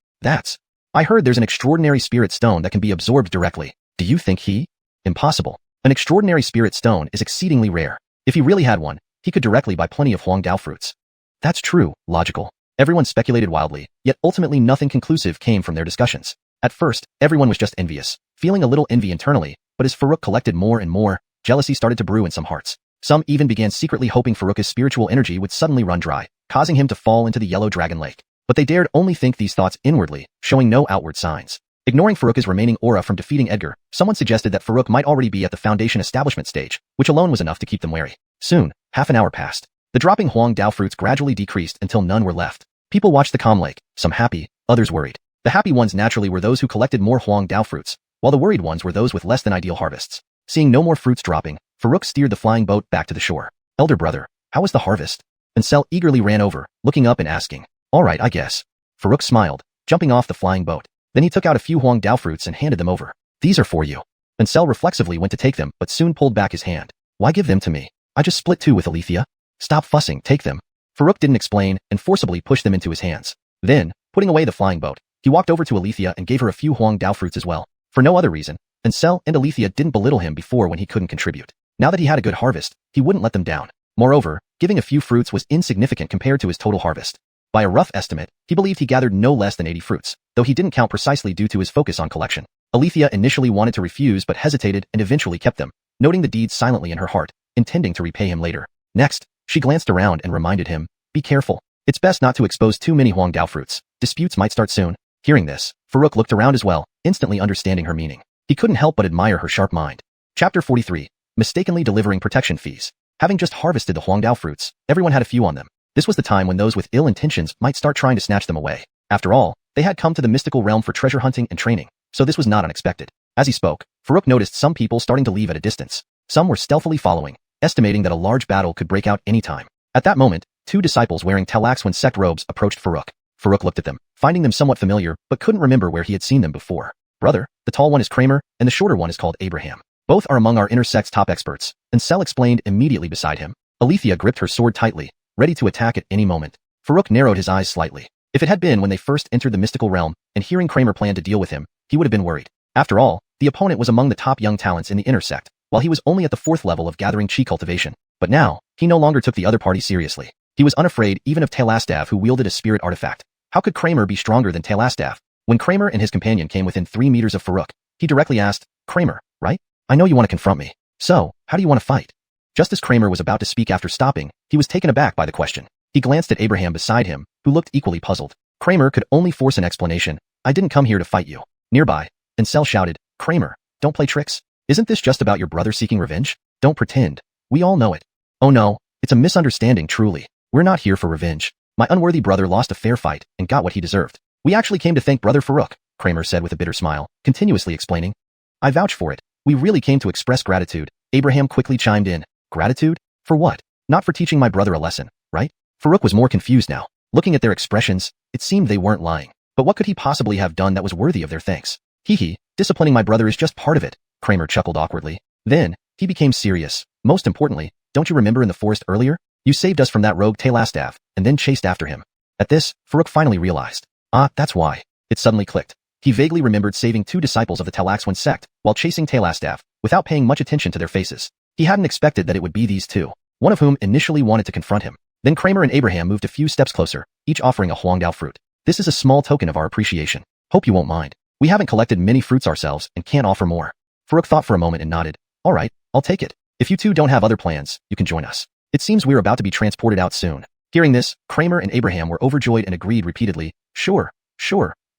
I heard there's an extraordinary spirit stone that can be absorbed directly. Do you think he? Impossible. An extraordinary spirit stone is exceedingly rare. If he really had one, he could directly buy plenty of Huang Dao fruits. That's true, logical. Everyone speculated wildly, yet ultimately nothing conclusive came from their discussions. At first, everyone was just envious, feeling a little envy internally, but as Farouk collected more and more, jealousy started to brew in some hearts. Some even began secretly hoping Farouk's spiritual energy would suddenly run dry, causing him to fall into the Yellow Dragon Lake. But they dared only think these thoughts inwardly, showing no outward signs. Ignoring Farouk's remaining aura from defeating Edgar, someone suggested that Farouk might already be at the Foundation Establishment stage, which alone was enough to keep them wary. Soon, half an hour passed. The dropping Huang Dao fruits gradually decreased until none were left. People watched the calm lake, some happy, others worried. The happy ones naturally were those who collected more Huang Dao fruits, while the worried ones were those with less than ideal harvests. Seeing no more fruits dropping, Farouk steered the flying boat back to the shore. Elder brother, how was the harvest? Ancestral eagerly ran over, looking up and asking. All right, I guess. Farouk smiled, jumping off the flying boat. Then he took out a few Huang Dao fruits and handed them over. These are for you. Ancestral reflexively went to take them, but soon pulled back his hand. Why give them to me? I just split 2 with Althia. Stop fussing, take them. Farouk didn't explain and forcibly pushed them into his hands. Then, putting away the flying boat, he walked over to Althia and gave her a few Huang Dao fruits as well. For no other reason, Ancestral and Althia didn't belittle him before when he couldn't contribute. Now that he had a good harvest, he wouldn't let them down. Moreover, giving a few fruits was insignificant compared to his total harvest. By a rough estimate, he believed he gathered no less than 80 fruits, though he didn't count precisely due to his focus on collection. Althia initially wanted to refuse but hesitated and eventually kept them, noting the deed silently in her heart, intending to repay him later. Next, she glanced around and reminded him, "Be careful. It's best not to expose too many Huangdao fruits. Disputes might start soon." Hearing this, Farouk looked around as well, instantly understanding her meaning. He couldn't help but admire her sharp mind. Chapter 43. Mistakenly delivering protection fees. Having just harvested the Huangdao fruits, everyone had a few on them. This was the time when those with ill intentions might start trying to snatch them away. After all, they had come to the mystical realm for treasure hunting and training, so this was not unexpected. As he spoke, Farouk noticed some people starting to leave at a distance. Some were stealthily following, estimating that a large battle could break out any time. At that moment, two disciples wearing Talaxwan sect robes approached Farouk. Farouk looked at them, finding them somewhat familiar, but couldn't remember where he had seen them before. "Brother, the tall one is Kramer, and the shorter one is called Abraham. Both are among our inner sect's top experts," Ancestral explained immediately beside him. Althia gripped her sword tightly, ready to attack at any moment. Farouk narrowed his eyes slightly. If it had been when they first entered the mystical realm, and hearing Kramer plan to deal with him, he would have been worried. After all, the opponent was among the top young talents in the inner sect, while he was only at the 4th level of gathering chi cultivation. But now, he no longer took the other party seriously. He was unafraid even of Talastav, who wielded a spirit artifact. How could Kramer be stronger than Talastav? When Kramer and his companion came within 3 meters of Farouk, he directly asked, "Kramer, right? I know you want to confront me. So, how do you want to fight?" Just as Kramer was about to speak after stopping, he was taken aback by the question. He glanced at Abraham beside him, who looked equally puzzled. Kramer could only force an explanation. "I didn't come here to fight you." Nearby, Ancestral shouted, "Kramer, don't play tricks. Isn't this just about your brother seeking revenge? Don't pretend. We all know it." "Oh no, it's a misunderstanding truly. We're not here for revenge. My unworthy brother lost a fair fight and got what he deserved. We actually came to thank Brother Farouk," Kramer said with a bitter smile, continuously explaining. "I vouch for it. We really came to express gratitude." Abraham quickly chimed in. "Gratitude? For what? Not for teaching my brother a lesson, right?" Farouk was more confused now. Looking at their expressions, it seemed they weren't lying. But what could he possibly have done that was worthy of their thanks? "Hee, disciplining my brother is just part of it," Kramer chuckled awkwardly. Then, he became serious. "Most importantly, don't you remember in the forest earlier? You saved us from that rogue Talastav, and then chased after him." At this, Farouk finally realized. That's why. It suddenly clicked. He vaguely remembered saving 2 disciples of the Talaxwan sect, while chasing Talastav, without paying much attention to their faces. He hadn't expected that it would be these two, one of whom initially wanted to confront him. Then Kramer and Abraham moved a few steps closer, each offering a Huangdao fruit. "This is a small token of our appreciation. Hope you won't mind. We haven't collected many fruits ourselves and can't offer more." Farouk thought for a moment and nodded. "All right, I'll take it. If you two don't have other plans, you can join us. It seems we're about to be transported out soon." Hearing this, Kramer and Abraham were overjoyed and agreed repeatedly, Sure,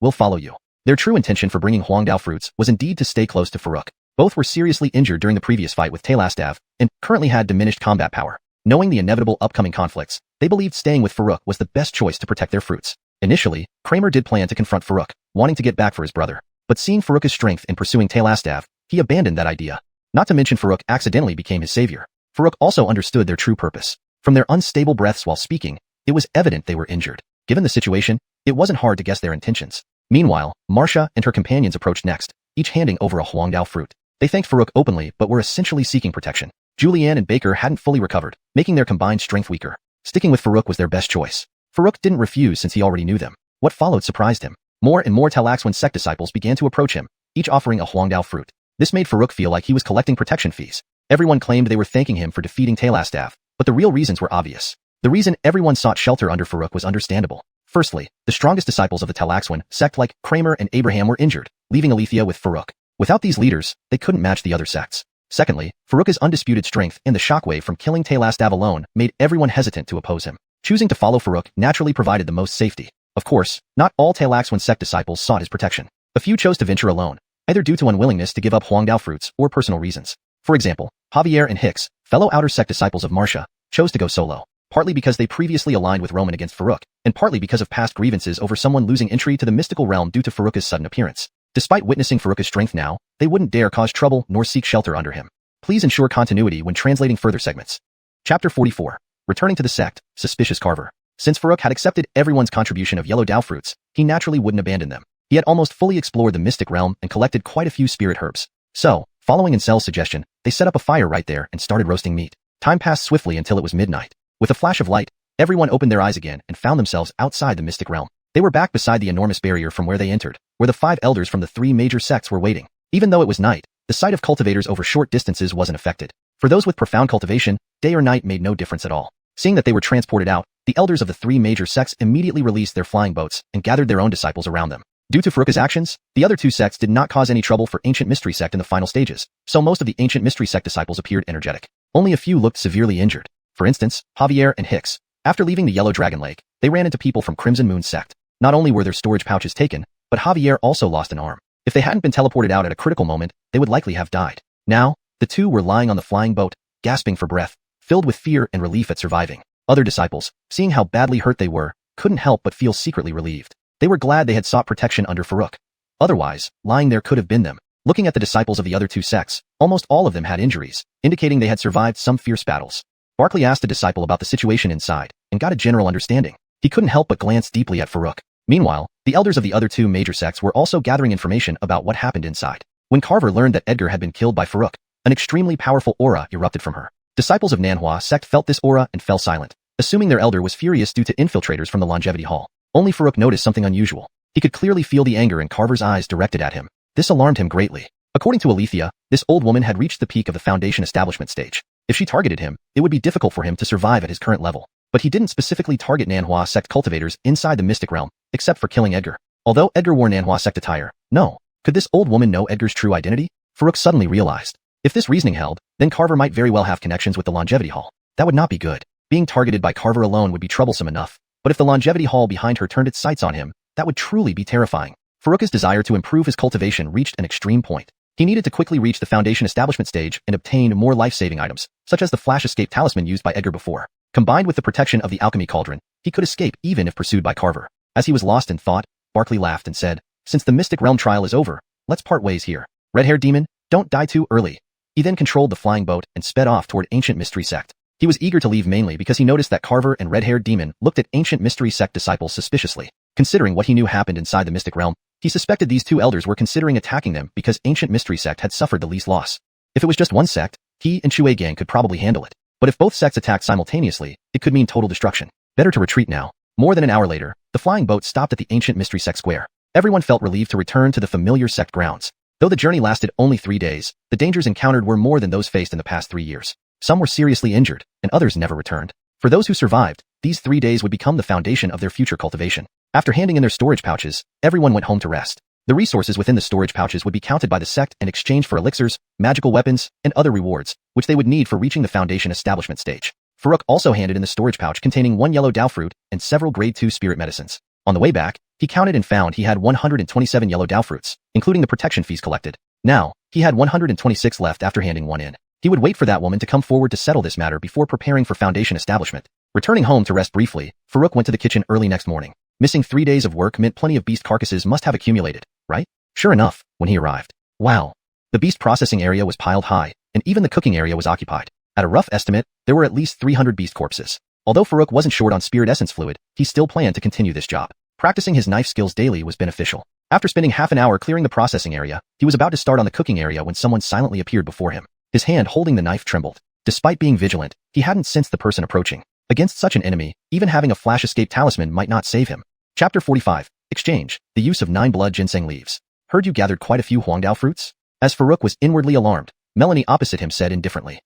we'll follow you." Their true intention for bringing Huangdao fruits was indeed to stay close to Farouk. Both were seriously injured during the previous fight with Talastav, and currently had diminished combat power. Knowing the inevitable upcoming conflicts, they believed staying with Farouk was the best choice to protect their fruits. Initially, Kramer did plan to confront Farouk, wanting to get back for his brother. But seeing Farouk's strength in pursuing Talastav, he abandoned that idea. Not to mention Farouk accidentally became his savior. Farouk also understood their true purpose. From their unstable breaths while speaking, it was evident they were injured. Given the situation, it wasn't hard to guess their intentions. Meanwhile, Marcia and her companions approached next, each handing over a Huangdao fruit. They thanked Farouk openly but were essentially seeking protection. Julianne and Baker hadn't fully recovered, making their combined strength weaker. Sticking with Farouk was their best choice. Farouk didn't refuse since he already knew them. What followed surprised him. More and more Talaxwan sect disciples began to approach him, each offering a Huangdao fruit. This made Farouk feel like he was collecting protection fees. Everyone claimed they were thanking him for defeating Talastav, but the real reasons were obvious. The reason everyone sought shelter under Farouk was understandable. Firstly, the strongest disciples of the Talaxwan sect like Kramer and Abraham were injured, leaving Althia with Farouk. Without these leaders, they couldn't match the other sects. Secondly, Farouk's undisputed strength and the shockwave from killing Talastav alone made everyone hesitant to oppose him. Choosing to follow Farouk naturally provided the most safety. Of course, not all Talaxwan sect disciples sought his protection. A few chose to venture alone, either due to unwillingness to give up Huangdao fruits or personal reasons. For example, Javier and Hicks, fellow outer sect disciples of Marcia, chose to go solo, partly because they previously aligned with Roman against Farouk, and partly because of past grievances over someone losing entry to the mystical realm due to Farouk's sudden appearance. Despite witnessing Farouk's strength now, they wouldn't dare cause trouble nor seek shelter under him. Please ensure continuity when translating further segments. Chapter 44. Returning to the sect, Suspicious Carver. Since Farouk had accepted everyone's contribution of yellow Dao fruits, he naturally wouldn't abandon them. He had almost fully explored the mystic realm and collected quite a few spirit herbs. So, following Ancel's suggestion, they set up a fire right there and started roasting meat. Time passed swiftly until it was midnight. With a flash of light, everyone opened their eyes again and found themselves outside the mystic realm. They were back beside the enormous barrier from where they entered, where the 5 elders from the 3 major sects were waiting. Even though it was night, the sight of cultivators over short distances wasn't affected. For those with profound cultivation, day or night made no difference at all. Seeing that they were transported out, the elders of the three major sects immediately released their flying boats and gathered their own disciples around them. Due to Farouk's actions, the other two sects did not cause any trouble for Ancient Mystery Sect in the final stages, so most of the Ancient Mystery Sect disciples appeared energetic. Only a few looked severely injured. For instance, Javier and Hicks. After leaving the Yellow Dragon Lake, they ran into people from Crimson Moon Sect. Not only were their storage pouches taken, but Javier also lost an arm. If they hadn't been teleported out at a critical moment, they would likely have died. Now, the two were lying on the flying boat, gasping for breath, filled with fear and relief at surviving. Other disciples, seeing how badly hurt they were, couldn't help but feel secretly relieved. They were glad they had sought protection under Farouk. Otherwise, lying there could have been them. Looking at the disciples of the other two sects, almost all of them had injuries, indicating they had survived some fierce battles. Barkley asked a disciple about the situation inside, and got a general understanding. He couldn't help but glance deeply at Farouk. Meanwhile, the elders of the other two major sects were also gathering information about what happened inside. When Carver learned that Edgar had been killed by Farouk, an extremely powerful aura erupted from her. Disciples of Nanhua Sect felt this aura and fell silent, assuming their elder was furious due to infiltrators from the Longevity Hall. Only Farouk noticed something unusual. He could clearly feel the anger in Carver's eyes directed at him. This alarmed him greatly. According to Althia, this old woman had reached the peak of the Foundation establishment stage. If she targeted him, it would be difficult for him to survive at his current level. But he didn't specifically target Nanhua Sect cultivators inside the Mystic Realm, except for killing Edgar. Although Edgar wore Nanhua Sect attire, no. Could this old woman know Edgar's true identity? Farouk suddenly realized. If this reasoning held, then Carver might very well have connections with the Longevity Hall. That would not be good. Being targeted by Carver alone would be troublesome enough. But if the Longevity Hall behind her turned its sights on him, that would truly be terrifying. Farouk's desire to improve his cultivation reached an extreme point. He needed to quickly reach the Foundation establishment stage and obtain more life-saving items, such as the Flash Escape Talisman used by Edgar before. Combined with the protection of the Alchemy Cauldron, he could escape even if pursued by Carver. As he was lost in thought, Barkley laughed and said, "Since the Mystic Realm trial is over, let's part ways here. Red-haired demon, don't die too early." He then controlled the flying boat and sped off toward Ancient Mystery Sect. He was eager to leave mainly because he noticed that Carver and red-haired demon looked at Ancient Mystery Sect disciples suspiciously. Considering what he knew happened inside the Mystic Realm, he suspected these two elders were considering attacking them because Ancient Mystery Sect had suffered the least loss. If it was just one sect, he and Shui Gang could probably handle it. But if both sects attacked simultaneously, it could mean total destruction. Better to retreat now. More than an hour later, the flying boat stopped at the Ancient Mystery Sect square. Everyone felt relieved to return to the familiar sect grounds. Though the journey lasted only 3 days, the dangers encountered were more than those faced in the past 3 years. Some were seriously injured, and others never returned. For those who survived, these 3 days would become the foundation of their future cultivation. After handing in their storage pouches, everyone went home to rest. The resources within the storage pouches would be counted by the sect and exchanged for elixirs, magical weapons, and other rewards, which they would need for reaching the Foundation establishment stage. Farouk also handed in the storage pouch containing 1 yellow Dao fruit and several grade 2 spirit medicines. On the way back, he counted and found he had 127 yellow Dao fruits, including the protection fees collected. Now, he had 126 left after handing one in. He would wait for that woman to come forward to settle this matter before preparing for Foundation establishment. Returning home to rest briefly, Farouk went to the kitchen early next morning. Missing 3 days of work meant plenty of beast carcasses must have accumulated, right? Sure enough, when he arrived. Wow. The beast processing area was piled high, and even the cooking area was occupied. At a rough estimate, there were at least 300 beast corpses. Although Farouk wasn't short on spirit essence fluid, he still planned to continue this job. Practicing his knife skills daily was beneficial. After spending half an hour clearing the processing area, he was about to start on the cooking area when someone silently appeared before him. His hand holding the knife trembled. Despite being vigilant, he hadn't sensed the person approaching. Against such an enemy, even having a flash escape talisman might not save him. Chapter 45. Exchange. The use of 9 blood ginseng leaves. Heard you gathered quite a few Huangdao fruits? As Farouk was inwardly alarmed, Melanie opposite him said indifferently.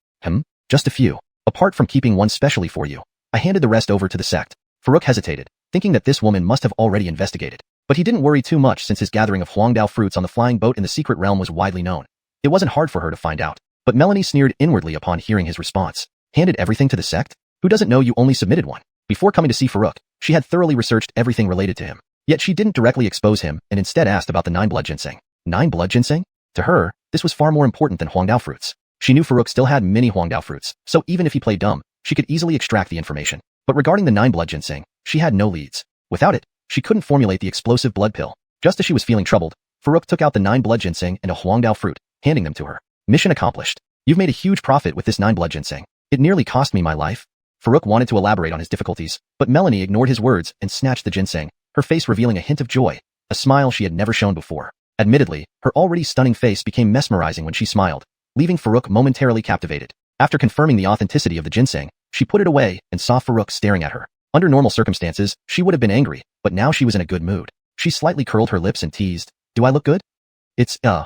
Just a few. Apart from keeping one specially for you. I handed the rest over to the sect. Farouk hesitated, thinking that this woman must have already investigated. But he didn't worry too much since his gathering of Huangdao fruits on the flying boat in the secret realm was widely known. It wasn't hard for her to find out. But Melanie sneered inwardly upon hearing his response. Handed everything to the sect? Who doesn't know you only submitted one? Before coming to see Farouk, she had thoroughly researched everything related to him. Yet she didn't directly expose him and instead asked about the 9 blood ginseng. 9 blood ginseng? To her, this was far more important than Huangdao fruits. She knew Farouk still had many Huangdao fruits, so even if he played dumb, she could easily extract the information. But regarding the 9 blood ginseng, she had no leads. Without it, she couldn't formulate the explosive blood pill. Just as she was feeling troubled, Farouk took out the 9 blood ginseng and a Huangdao fruit, handing them to her. Mission accomplished. You've made a huge profit with this 9 blood ginseng. It nearly cost me my life. Farouk wanted to elaborate on his difficulties, but Melanie ignored his words and snatched the ginseng, her face revealing a hint of joy, a smile she had never shown before. Admittedly, her already stunning face became mesmerizing when she smiled, leaving Farouk momentarily captivated. After confirming the authenticity of the ginseng, she put it away and saw Farouk staring at her. Under normal circumstances, she would have been angry, but now she was in a good mood. She slightly curled her lips and teased, "Do I look good?"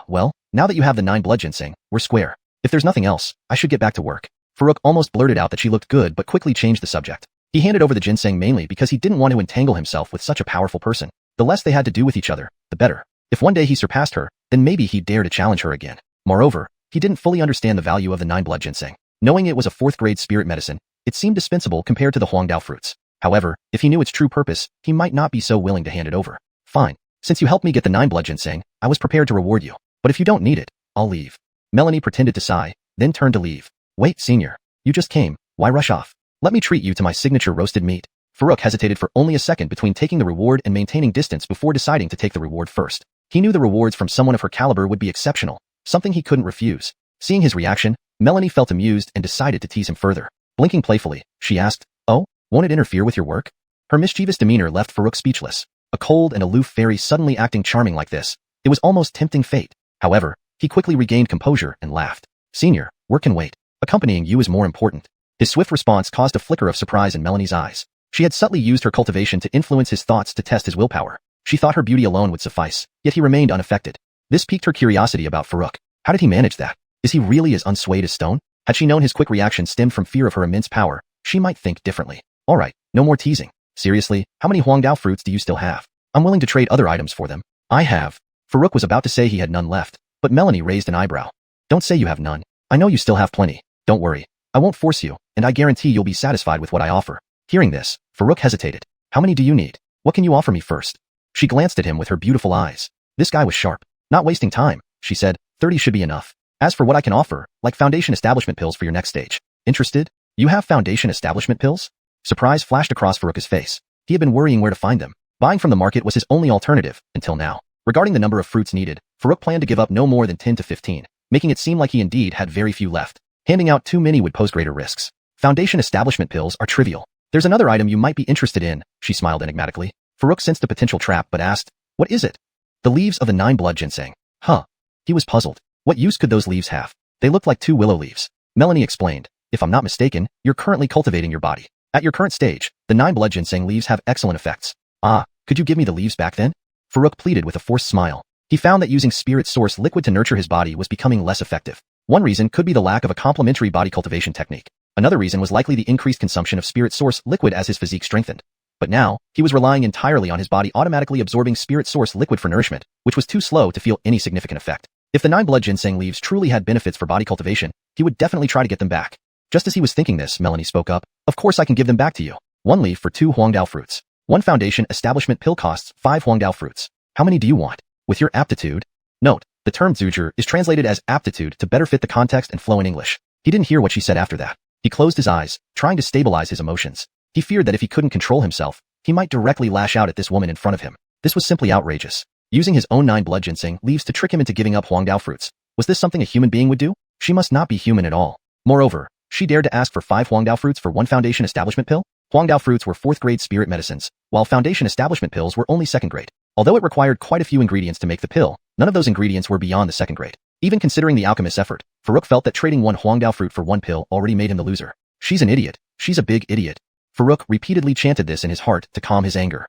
Well, now that you have the 9 blood ginseng, we're square. If there's nothing else, I should get back to work. Farouk almost blurted out that she looked good but quickly changed the subject. He handed over the ginseng mainly because he didn't want to entangle himself with such a powerful person. The less they had to do with each other, the better. If one day he surpassed her, then maybe he'd dare to challenge her again. Moreover, he didn't fully understand the value of the 9-blood ginseng. Knowing it was a 4th-grade spirit medicine, it seemed dispensable compared to the huangdao fruits. However, if he knew its true purpose, he might not be so willing to hand it over. Fine. Since you helped me get the 9-blood ginseng, I was prepared to reward you. But if you don't need it, I'll leave. Melanie pretended to sigh, then turned to leave. Wait, senior. You just came. Why rush off? Let me treat you to my signature roasted meat. Farouk hesitated for only a second between taking the reward and maintaining distance before deciding to take the reward first. He knew the rewards from someone of her caliber would be exceptional, something he couldn't refuse. Seeing his reaction, Melanie felt amused and decided to tease him further. Blinking playfully, she asked, "Oh, won't it interfere with your work?" Her mischievous demeanor left Farouk speechless. A cold and aloof fairy suddenly acting charming like this. It was almost tempting fate. However, he quickly regained composure and laughed. "Senior, work can wait. Accompanying you is more important." His swift response caused a flicker of surprise in Melanie's eyes. She had subtly used her cultivation to influence his thoughts to test his willpower. She thought her beauty alone would suffice, yet he remained unaffected. This piqued her curiosity about Farouk. How did he manage that? Is he really as unswayed as stone? Had she known his quick reaction stemmed from fear of her immense power, she might think differently. Alright, no more teasing. Seriously, how many huangdao fruits do you still have? I'm willing to trade other items for them. I have. Farouk was about to say he had none left, but Melanie raised an eyebrow. Don't say you have none. I know you still have plenty. Don't worry. I won't force you, and I guarantee you'll be satisfied with what I offer. Hearing this, Farouk hesitated. How many do you need? What can you offer me first? She glanced at him with her beautiful eyes. This guy was sharp. Not wasting time, she said. 30 should be enough. As for what I can offer, like foundation establishment pills for your next stage. Interested? You have foundation establishment pills? Surprise flashed across Farouk's face. He had been worrying where to find them. Buying from the market was his only alternative, until now. Regarding the number of fruits needed, Farouk planned to give up no more than 10 to 15, making it seem like he indeed had very few left. Handing out too many would pose greater risks. Foundation establishment pills are trivial. There's another item you might be interested in, she smiled enigmatically. Farouk sensed a potential trap but asked, what is it? The leaves of the 9-blood ginseng. Huh. He was puzzled. What use could those leaves have? They looked like 2 willow leaves. Melanie explained, if I'm not mistaken, you're currently cultivating your body. At your current stage, the 9-blood ginseng leaves have excellent effects. Ah, could you give me the leaves back then? Farouk pleaded with a forced smile. He found that using spirit source liquid to nurture his body was becoming less effective. One reason could be the lack of a complementary body cultivation technique. Another reason was likely the increased consumption of spirit source liquid as his physique strengthened. But now, he was relying entirely on his body automatically absorbing spirit source liquid for nourishment, which was too slow to feel any significant effect. If the 9-blood ginseng leaves truly had benefits for body cultivation, he would definitely try to get them back. Just as he was thinking this, Melanie spoke up. Of course I can give them back to you. 1 leaf for 2 huangdao fruits. 1 foundation establishment pill costs 5 huangdao fruits. How many do you want? With your aptitude? Note, the term zuzhi is translated as aptitude to better fit the context and flow in English. He didn't hear what she said after that. He closed his eyes, trying to stabilize his emotions. He feared that if he couldn't control himself, he might directly lash out at this woman in front of him. This was simply outrageous. Using his own 9-blood ginseng leaves to trick him into giving up huangdao fruits. Was this something a human being would do? She must not be human at all. Moreover, she dared to ask for 5 huangdao fruits for 1 foundation establishment pill? Huangdao fruits were 4th-grade spirit medicines, while foundation establishment pills were only 2nd grade. Although it required quite a few ingredients to make the pill, none of those ingredients were beyond the 2nd grade. Even considering the alchemist's effort, Farouk felt that trading 1 huangdao fruit for 1 pill already made him the loser. She's an idiot. She's a big idiot. Farouk repeatedly chanted this in his heart to calm his anger.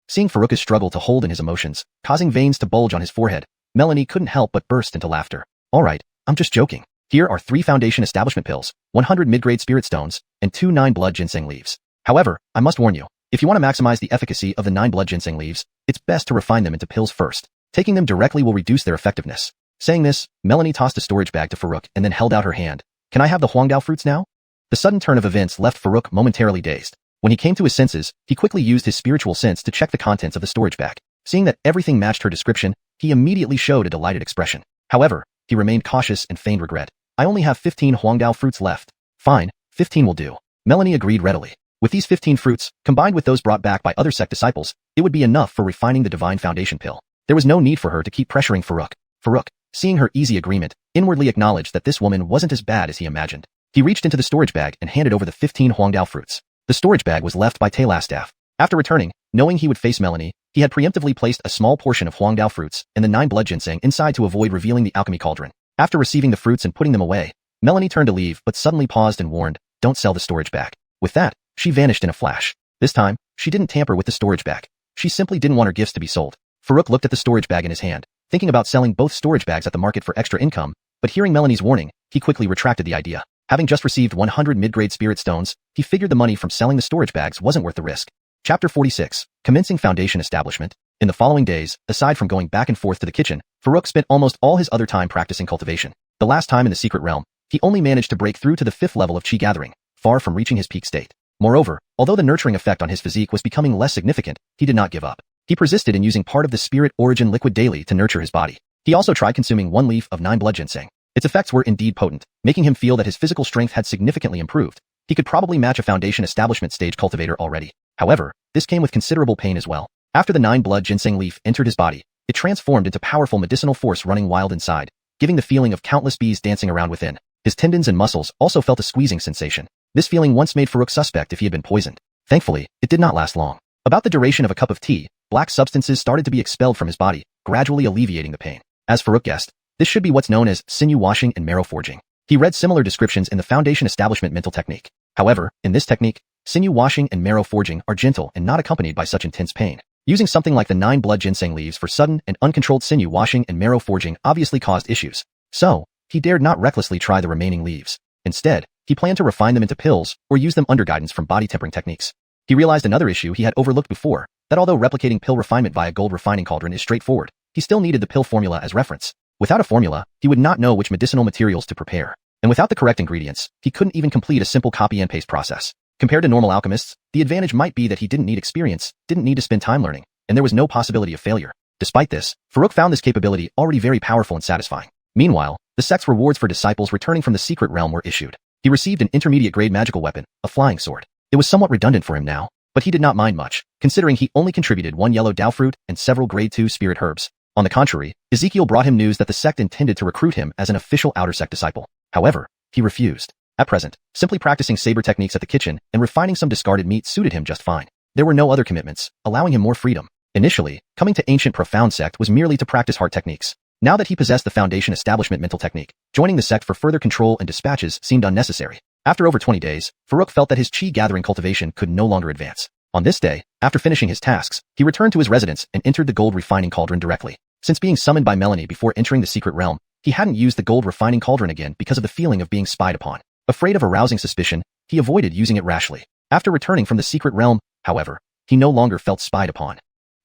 Seeing Farouk's struggle to hold in his emotions, causing veins to bulge on his forehead, Melanie couldn't help but burst into laughter. Alright, I'm just joking. Here are 3 foundation establishment pills, 100 mid-grade spirit stones, and 2 9-blood ginseng leaves. However, I must warn you, if you want to maximize the efficacy of the 9-blood ginseng leaves, it's best to refine them into pills first. Taking them directly will reduce their effectiveness. Saying this, Melanie tossed a storage bag to Farouk and then held out her hand. Can I have the huangdao fruits now? The sudden turn of events left Farouk momentarily dazed. When he came to his senses, he quickly used his spiritual sense to check the contents of the storage bag. Seeing that everything matched her description, he immediately showed a delighted expression. However, he remained cautious and feigned regret. I only have 15 huangdao fruits left. Fine, 15 will do. Melanie agreed readily. With these 15 fruits, combined with those brought back by other sect disciples, it would be enough for refining the divine foundation pill. There was no need for her to keep pressuring Farouk. Farouk, seeing her easy agreement, inwardly acknowledged that this woman wasn't as bad as he imagined. He reached into the storage bag and handed over the 15 huangdao fruits. The storage bag was left by Tailastaf. After returning, knowing he would face Melanie, he had preemptively placed a small portion of huangdao fruits and the 9-blood ginseng inside to avoid revealing the alchemy cauldron. After receiving the fruits and putting them away, Melanie turned to leave but suddenly paused and warned, don't sell the storage bag. With that, she vanished in a flash. This time, she didn't tamper with the storage bag. She simply didn't want her gifts to be sold. Farouk looked at the storage bag in his hand, thinking about selling both storage bags at the market for extra income, but hearing Melanie's warning, he quickly retracted the idea. Having just received 100 mid-grade spirit stones, he figured the money from selling the storage bags wasn't worth the risk. Chapter 46. Commencing Foundation Establishment. In the following days, aside from going back and forth to the kitchen, Farouk spent almost all his other time practicing cultivation. The last time in the secret realm, he only managed to break through to the 5th level of chi gathering, far from reaching his peak state. Moreover, although the nurturing effect on his physique was becoming less significant, he did not give up. He persisted in using part of the spirit origin liquid daily to nurture his body. He also tried consuming 1 leaf of 9 blood ginseng. Its effects were indeed potent, making him feel that his physical strength had significantly improved. He could probably match a foundation establishment stage cultivator already. However, this came with considerable pain as well. After the 9 blood ginseng leaf entered his body, it transformed into powerful medicinal force running wild inside, giving the feeling of countless bees dancing around within. His tendons and muscles also felt a squeezing sensation. This feeling once made Farouk suspect if he had been poisoned. Thankfully, it did not last long. About the duration of a cup of tea, black substances started to be expelled from his body, gradually alleviating the pain. As Farouk guessed, this should be what's known as sinew washing and marrow forging. He read similar descriptions in the Foundation Establishment mental technique. However, in this technique, sinew washing and marrow forging are gentle and not accompanied by such intense pain. Using something like the 9 blood ginseng leaves for sudden and uncontrolled sinew washing and marrow forging obviously caused issues. So, he dared not recklessly try the remaining leaves. Instead, he planned to refine them into pills or use them under guidance from body tempering techniques. He realized another issue he had overlooked before, that although replicating pill refinement via gold refining cauldron is straightforward, he still needed the pill formula as reference. Without a formula, he would not know which medicinal materials to prepare. And without the correct ingredients, he couldn't even complete a simple copy and paste process. Compared to normal alchemists, the advantage might be that he didn't need experience, didn't need to spend time learning, and there was no possibility of failure. Despite this, Farouk found this capability already very powerful and satisfying. Meanwhile, the sect's rewards for disciples returning from the secret realm were issued. He received an intermediate-grade magical weapon, a flying sword. It was somewhat redundant for him now, but he did not mind much, considering he only contributed 1 yellow Dao fruit and several grade 2 spirit herbs. On the contrary, Ezekiel brought him news that the sect intended to recruit him as an official outer sect disciple. However, he refused. At present, simply practicing saber techniques at the kitchen and refining some discarded meat suited him just fine. There were no other commitments, allowing him more freedom. Initially, coming to Ancient Profound Sect was merely to practice heart techniques. Now that he possessed the Foundation Establishment mental technique, joining the sect for further control and dispatches seemed unnecessary. After over 20 days, Farouk felt that his chi gathering cultivation could no longer advance. On this day, after finishing his tasks, he returned to his residence and entered the gold refining cauldron directly. Since being summoned by Melanie before entering the secret realm, he hadn't used the gold refining cauldron again because of the feeling of being spied upon. Afraid of arousing suspicion, he avoided using it rashly. After returning from the secret realm, however, he no longer felt spied upon.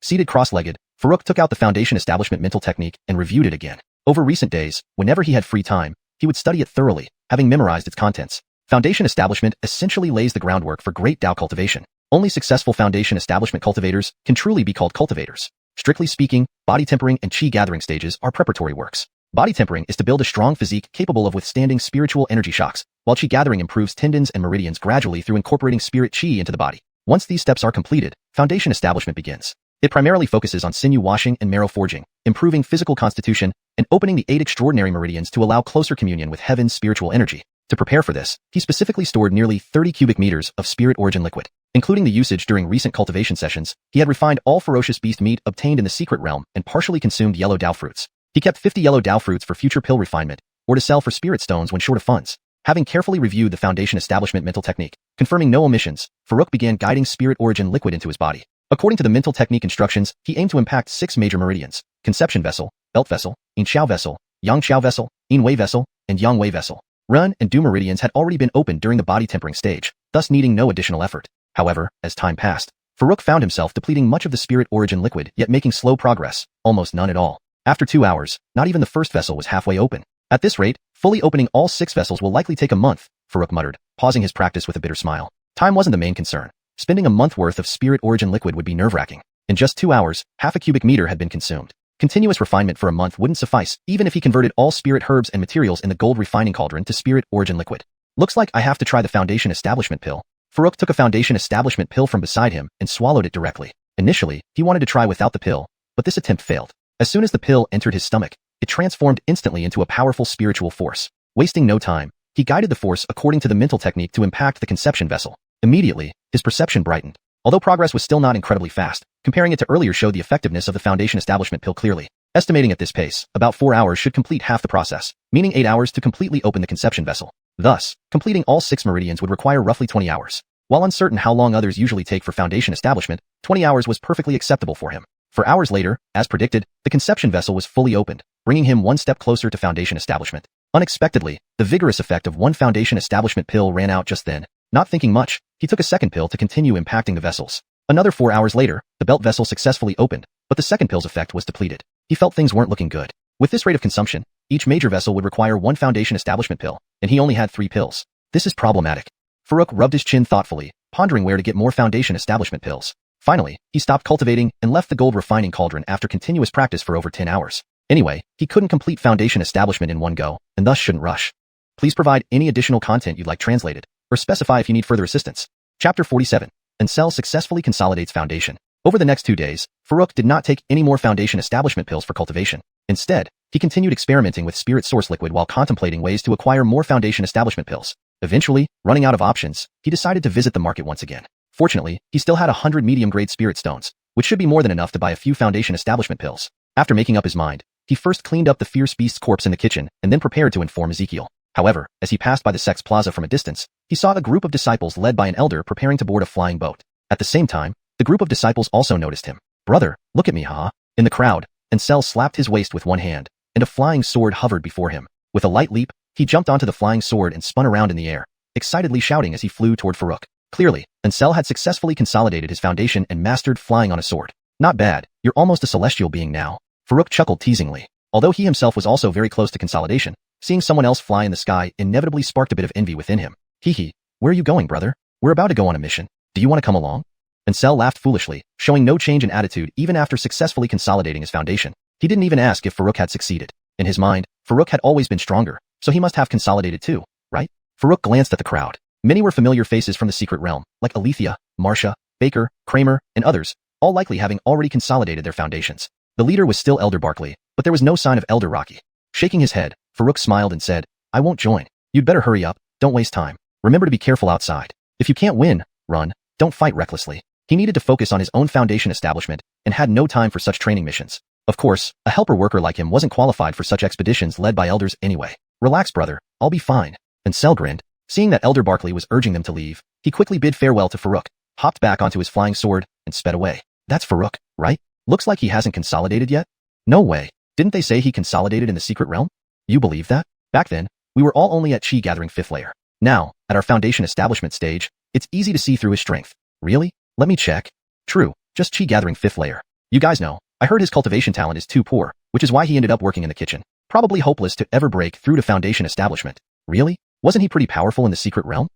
Seated cross-legged, Farouk took out the Foundation Establishment mental technique and reviewed it again. Over recent days, whenever he had free time, he would study it thoroughly, having memorized its contents. Foundation Establishment essentially lays the groundwork for great Dao cultivation. Only successful Foundation Establishment cultivators can truly be called cultivators. Strictly speaking, body tempering and chi gathering stages are preparatory works. Body tempering is to build a strong physique capable of withstanding spiritual energy shocks, while chi gathering improves tendons and meridians gradually through incorporating spirit chi into the body. Once these steps are completed, Foundation Establishment begins. It primarily focuses on sinew washing and marrow forging, improving physical constitution, and opening the 8 extraordinary meridians to allow closer communion with heaven's spiritual energy. To prepare for this, he specifically stored nearly 30 cubic meters of spirit origin liquid. Including the usage during recent cultivation sessions, he had refined all ferocious beast meat obtained in the secret realm and partially consumed yellow Dao fruits. He kept 50 yellow Dao fruits for future pill refinement, or to sell for spirit stones when short of funds. Having carefully reviewed the Foundation Establishment mental technique, confirming no omissions, Farouk began guiding spirit origin liquid into his body. According to the mental technique instructions, he aimed to impact 6 major meridians: conception vessel, belt vessel, Xiao vessel, Xiao vessel, Wei vessel, and Wei vessel. Run and Du meridians had already been opened during the body tempering stage, thus needing no additional effort. However, as time passed, Farouk found himself depleting much of the spirit origin liquid yet making slow progress, almost none at all. After 2 hours, not even the first vessel was halfway open. At this rate, fully opening all 6 vessels will likely take a month, Farouk muttered, pausing his practice with a bitter smile. Time wasn't the main concern. Spending a month worth of spirit origin liquid would be nerve-wracking. In just 2 hours, half a cubic meter had been consumed. Continuous refinement for a month wouldn't suffice, even if he converted all spirit herbs and materials in the gold refining cauldron to spirit origin liquid. Looks like I have to try the Foundation Establishment pill. Farouk took a Foundation Establishment pill from beside him and swallowed it directly. Initially, he wanted to try without the pill, but this attempt failed. As soon as the pill entered his stomach, it transformed instantly into a powerful spiritual force. Wasting no time, he guided the force according to the mental technique to impact the conception vessel. Immediately, his perception brightened. Although progress was still not incredibly fast, comparing it to earlier showed the effectiveness of the Foundation Establishment pill clearly. Estimating at this pace, about 4 hours should complete half the process, meaning 8 hours to completely open the conception vessel. Thus, completing all 6 meridians would require roughly 20 hours. While uncertain how long others usually take for Foundation Establishment, 20 hours was perfectly acceptable for him. 4 hours later, as predicted, the conception vessel was fully opened, bringing him one step closer to Foundation Establishment. Unexpectedly, the vigorous effect of one foundation establishment pill ran out just then. Not thinking much, he took a second pill to continue impacting the vessels. Another 4 hours later, the belt vessel successfully opened, but the second pill's effect was depleted. He felt things weren't looking good. With this rate of consumption, each major vessel would require one foundation establishment pill, and he only had 3 pills. This is problematic. Farouk rubbed his chin thoughtfully, pondering where to get more foundation establishment pills. Finally, he stopped cultivating and left the gold refining cauldron after continuous practice for over 10 hours. Anyway, he couldn't complete foundation establishment in one go, and thus shouldn't rush. Please provide any additional content you'd like translated, or specify if you need further assistance. Chapter 47. Ancestral successfully consolidates foundation. Over the next 2 days, Farouk did not take any more foundation establishment pills for cultivation. Instead, he continued experimenting with spirit source liquid while contemplating ways to acquire more foundation establishment pills. Eventually, running out of options, he decided to visit the market once again. Fortunately, he still had 100 medium-grade spirit stones, which should be more than enough to buy a few foundation establishment pills. After making up his mind, he first cleaned up the fierce beast's corpse in the kitchen and then prepared to inform Ezekiel. However, as he passed by the sect's plaza from a distance, he saw a group of disciples led by an elder preparing to board a flying boat. At the same time, the group of disciples also noticed him. "Brother, look at me, haha." In the crowd, Ancestral slapped his waist with one hand, and a flying sword hovered before him. With a light leap, he jumped onto the flying sword and spun around in the air, excitedly shouting as he flew toward Farouk. Clearly, Ancestral had successfully consolidated his foundation and mastered flying on a sword. "Not bad, you're almost a celestial being now." Farouk chuckled teasingly. Although he himself was also very close to consolidation, seeing someone else fly in the sky inevitably sparked a bit of envy within him. "Hee, where are you going, brother? We're about to go on a mission. Do you want to come along?" Ancestral laughed foolishly, showing no change in attitude even after successfully consolidating his foundation. He didn't even ask if Farouk had succeeded. In his mind, Farouk had always been stronger, so he must have consolidated too, right? Farouk glanced at the crowd. Many were familiar faces from the secret realm, like Althia, Marcia, Baker, Kramer, and others, all likely having already consolidated their foundations. The leader was still Elder Barkley, but there was no sign of Elder Rocky. Shaking his head, Farouk smiled and said, "I won't join. You'd better hurry up, don't waste time. Remember to be careful outside. If you can't win, run, don't fight recklessly." He needed to focus on his own foundation establishment and had no time for such training missions. Of course, a helper worker like him wasn't qualified for such expeditions led by elders anyway. "Relax, brother, I'll be fine." Ancestral grinned. Seeing that Elder Barkley was urging them to leave, he quickly bid farewell to Farouk, hopped back onto his flying sword, and sped away. "That's Farouk, right? Looks like he hasn't consolidated yet." "No way. Didn't they say he consolidated in the secret realm?" "You believe that? Back then, we were all only at Chi gathering 5th layer. Now, at our foundation establishment stage, it's easy to see through his strength." "Really? Let me check." "True, just Chi gathering 5th layer. You guys know, I heard his cultivation talent is too poor, which is why he ended up working in the kitchen. Probably hopeless to ever break through to foundation establishment." "Really? Wasn't he pretty powerful in the secret realm?"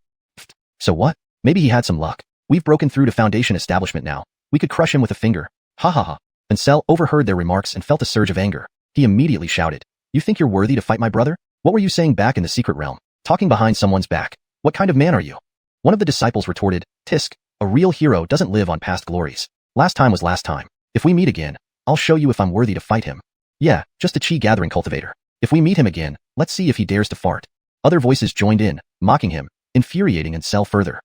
"So what? Maybe he had some luck. We've broken through to foundation establishment now. We could crush him with a finger." "Ha ha ha." Ancestral overheard their remarks and felt a surge of anger. He immediately shouted, "You think you're worthy to fight my brother? What were you saying back in the secret realm? Talking behind someone's back. What kind of man are you?" One of the disciples retorted, "Tisk, a real hero doesn't live on past glories. Last time was last time. If we meet again, I'll show you if I'm worthy to fight him. Yeah, just a Chi gathering cultivator. If we meet him again, let's see if he dares to fart." Other voices joined in, mocking him, infuriating Ancestral further.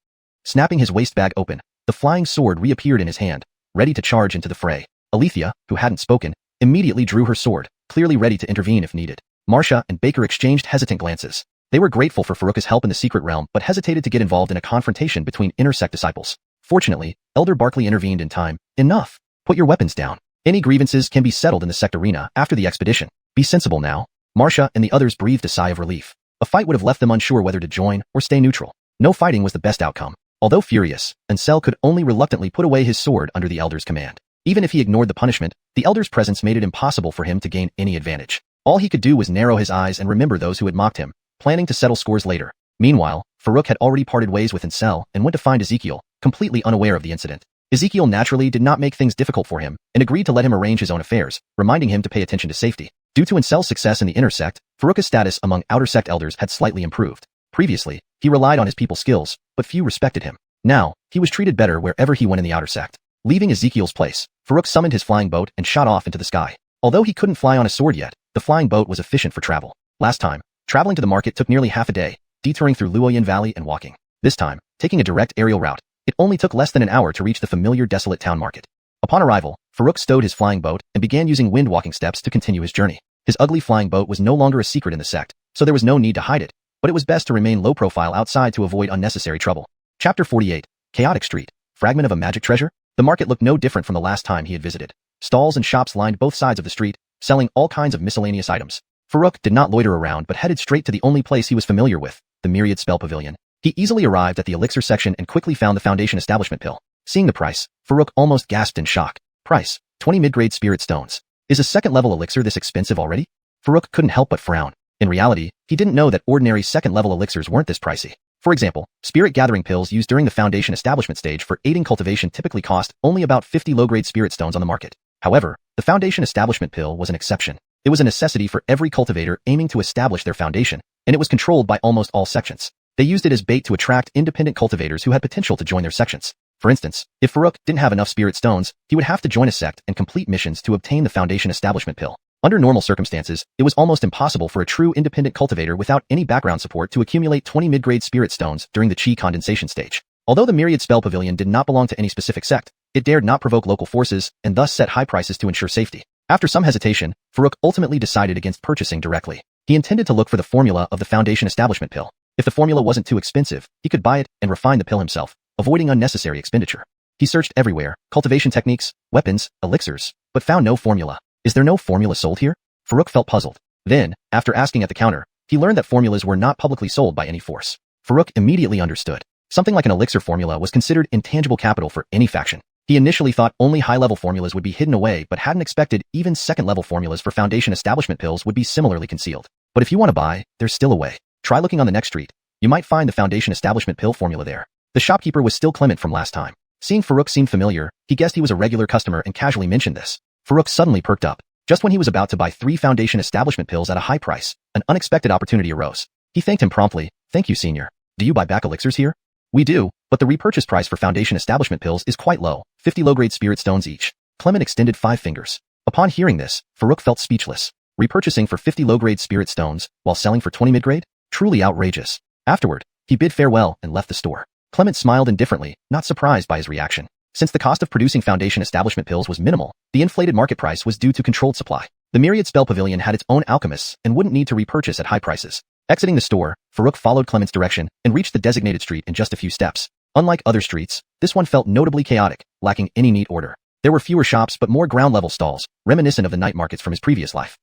Snapping his waist bag open, the flying sword reappeared in his hand, ready to charge into the fray. Althia, who hadn't spoken, immediately drew her sword, clearly ready to intervene if needed. Marcia and Baker exchanged hesitant glances. They were grateful for Farouk's help in the secret realm but hesitated to get involved in a confrontation between inner sect disciples. Fortunately, Elder Barkley intervened in time. "Enough. Put your weapons down. Any grievances can be settled in the sect arena after the expedition. Be sensible now." Marcia and the others breathed a sigh of relief. A fight would have left them unsure whether to join or stay neutral. No fighting was the best outcome. Although furious, Ancestral could only reluctantly put away his sword under the elder's command. Even if he ignored the punishment, the elder's presence made it impossible for him to gain any advantage. All he could do was narrow his eyes and remember those who had mocked him, planning to settle scores later. Meanwhile, Farouk had already parted ways with Ancestral and went to find Ezekiel, completely unaware of the incident. Ezekiel naturally did not make things difficult for him and agreed to let him arrange his own affairs, reminding him to pay attention to safety. Due to Ancel's success in the inner sect, Farouk's status among outer sect elders had slightly improved. Previously, he relied on his people's skills, but few respected him. Now, he was treated better wherever he went in the outer sect. Leaving Ezekiel's place, Farouk summoned his flying boat and shot off into the sky. Although he couldn't fly on a sword yet, the flying boat was efficient for travel. Last time, traveling to the market took nearly half a day, detouring through Luoyan Valley and walking. This time, taking a direct aerial route, it only took less than an hour to reach the familiar desolate town market. Upon arrival, Farouk stowed his flying boat and began using wind walking steps to continue his journey. His ugly flying boat was no longer a secret in the sect, so there was no need to hide it, but it was best to remain low profile outside to avoid unnecessary trouble. Chapter 48. Chaotic Street. Fragment of a magic treasure? The market looked no different from the last time he had visited. Stalls and shops lined both sides of the street, selling all kinds of miscellaneous items. Farouk did not loiter around but headed straight to the only place he was familiar with, the Myriad Spell Pavilion. He easily arrived at the elixir section and quickly found the Foundation Establishment pill. Seeing the price, Farouk almost gasped in shock. Price: 20 mid-grade spirit stones. Is a second-level elixir this expensive already? Farouk couldn't help but frown. In reality, he didn't know that ordinary second-level elixirs weren't this pricey. For example, spirit gathering pills used during the Foundation Establishment stage for aiding cultivation typically cost only about 50 low-grade spirit stones on the market. However, the Foundation Establishment pill was an exception. It was a necessity for every cultivator aiming to establish their foundation, and it was controlled by almost all sections. They used it as bait to attract independent cultivators who had potential to join their sections. For instance, if Farouk didn't have enough spirit stones, he would have to join a sect and complete missions to obtain the Foundation Establishment pill. Under normal circumstances, it was almost impossible for a true independent cultivator without any background support to accumulate 20 mid-grade spirit stones during the Qi condensation stage. Although the Myriad Spell Pavilion did not belong to any specific sect, it dared not provoke local forces and thus set high prices to ensure safety. After some hesitation, Farouk ultimately decided against purchasing directly. He intended to look for the formula of the Foundation Establishment pill. If the formula wasn't too expensive, he could buy it and refine the pill himself, avoiding unnecessary expenditure. He searched everywhere, cultivation techniques, weapons, elixirs, but found no formula. Is there no formula sold here? Farouk felt puzzled. Then, after asking at the counter, he learned that formulas were not publicly sold by any force. Farouk immediately understood. Something like an elixir formula was considered intangible capital for any faction. He initially thought only high-level formulas would be hidden away but hadn't expected even second-level formulas for Foundation Establishment pills would be similarly concealed. But if you want to buy, there's still a way. Try looking on the next street. You might find the Foundation Establishment pill formula there. The shopkeeper was still Clement from last time. Seeing Farouk seemed familiar, he guessed he was a regular customer and casually mentioned this. Farouk suddenly perked up. Just when he was about to buy 3 Foundation Establishment pills at a high price, an unexpected opportunity arose. He thanked him promptly. Thank you, senior. Do you buy back elixirs here? We do, but the repurchase price for Foundation Establishment pills is quite low, 50 low-grade spirit stones each. Clement extended 5 fingers. Upon hearing this, Farouk felt speechless. Repurchasing for 50 low-grade spirit stones, while selling for 20 mid-grade? Truly outrageous. Afterward, he bid farewell and left the store. Clement smiled indifferently, not surprised by his reaction. Since the cost of producing Foundation Establishment pills was minimal, the inflated market price was due to controlled supply. The Myriad Spell Pavilion had its own alchemists and wouldn't need to repurchase at high prices. Exiting the store, Farouk followed Clement's direction and reached the designated street in just a few steps. Unlike other streets, this one felt notably chaotic, lacking any neat order. There were fewer shops but more ground-level stalls, reminiscent of the night markets from his previous life.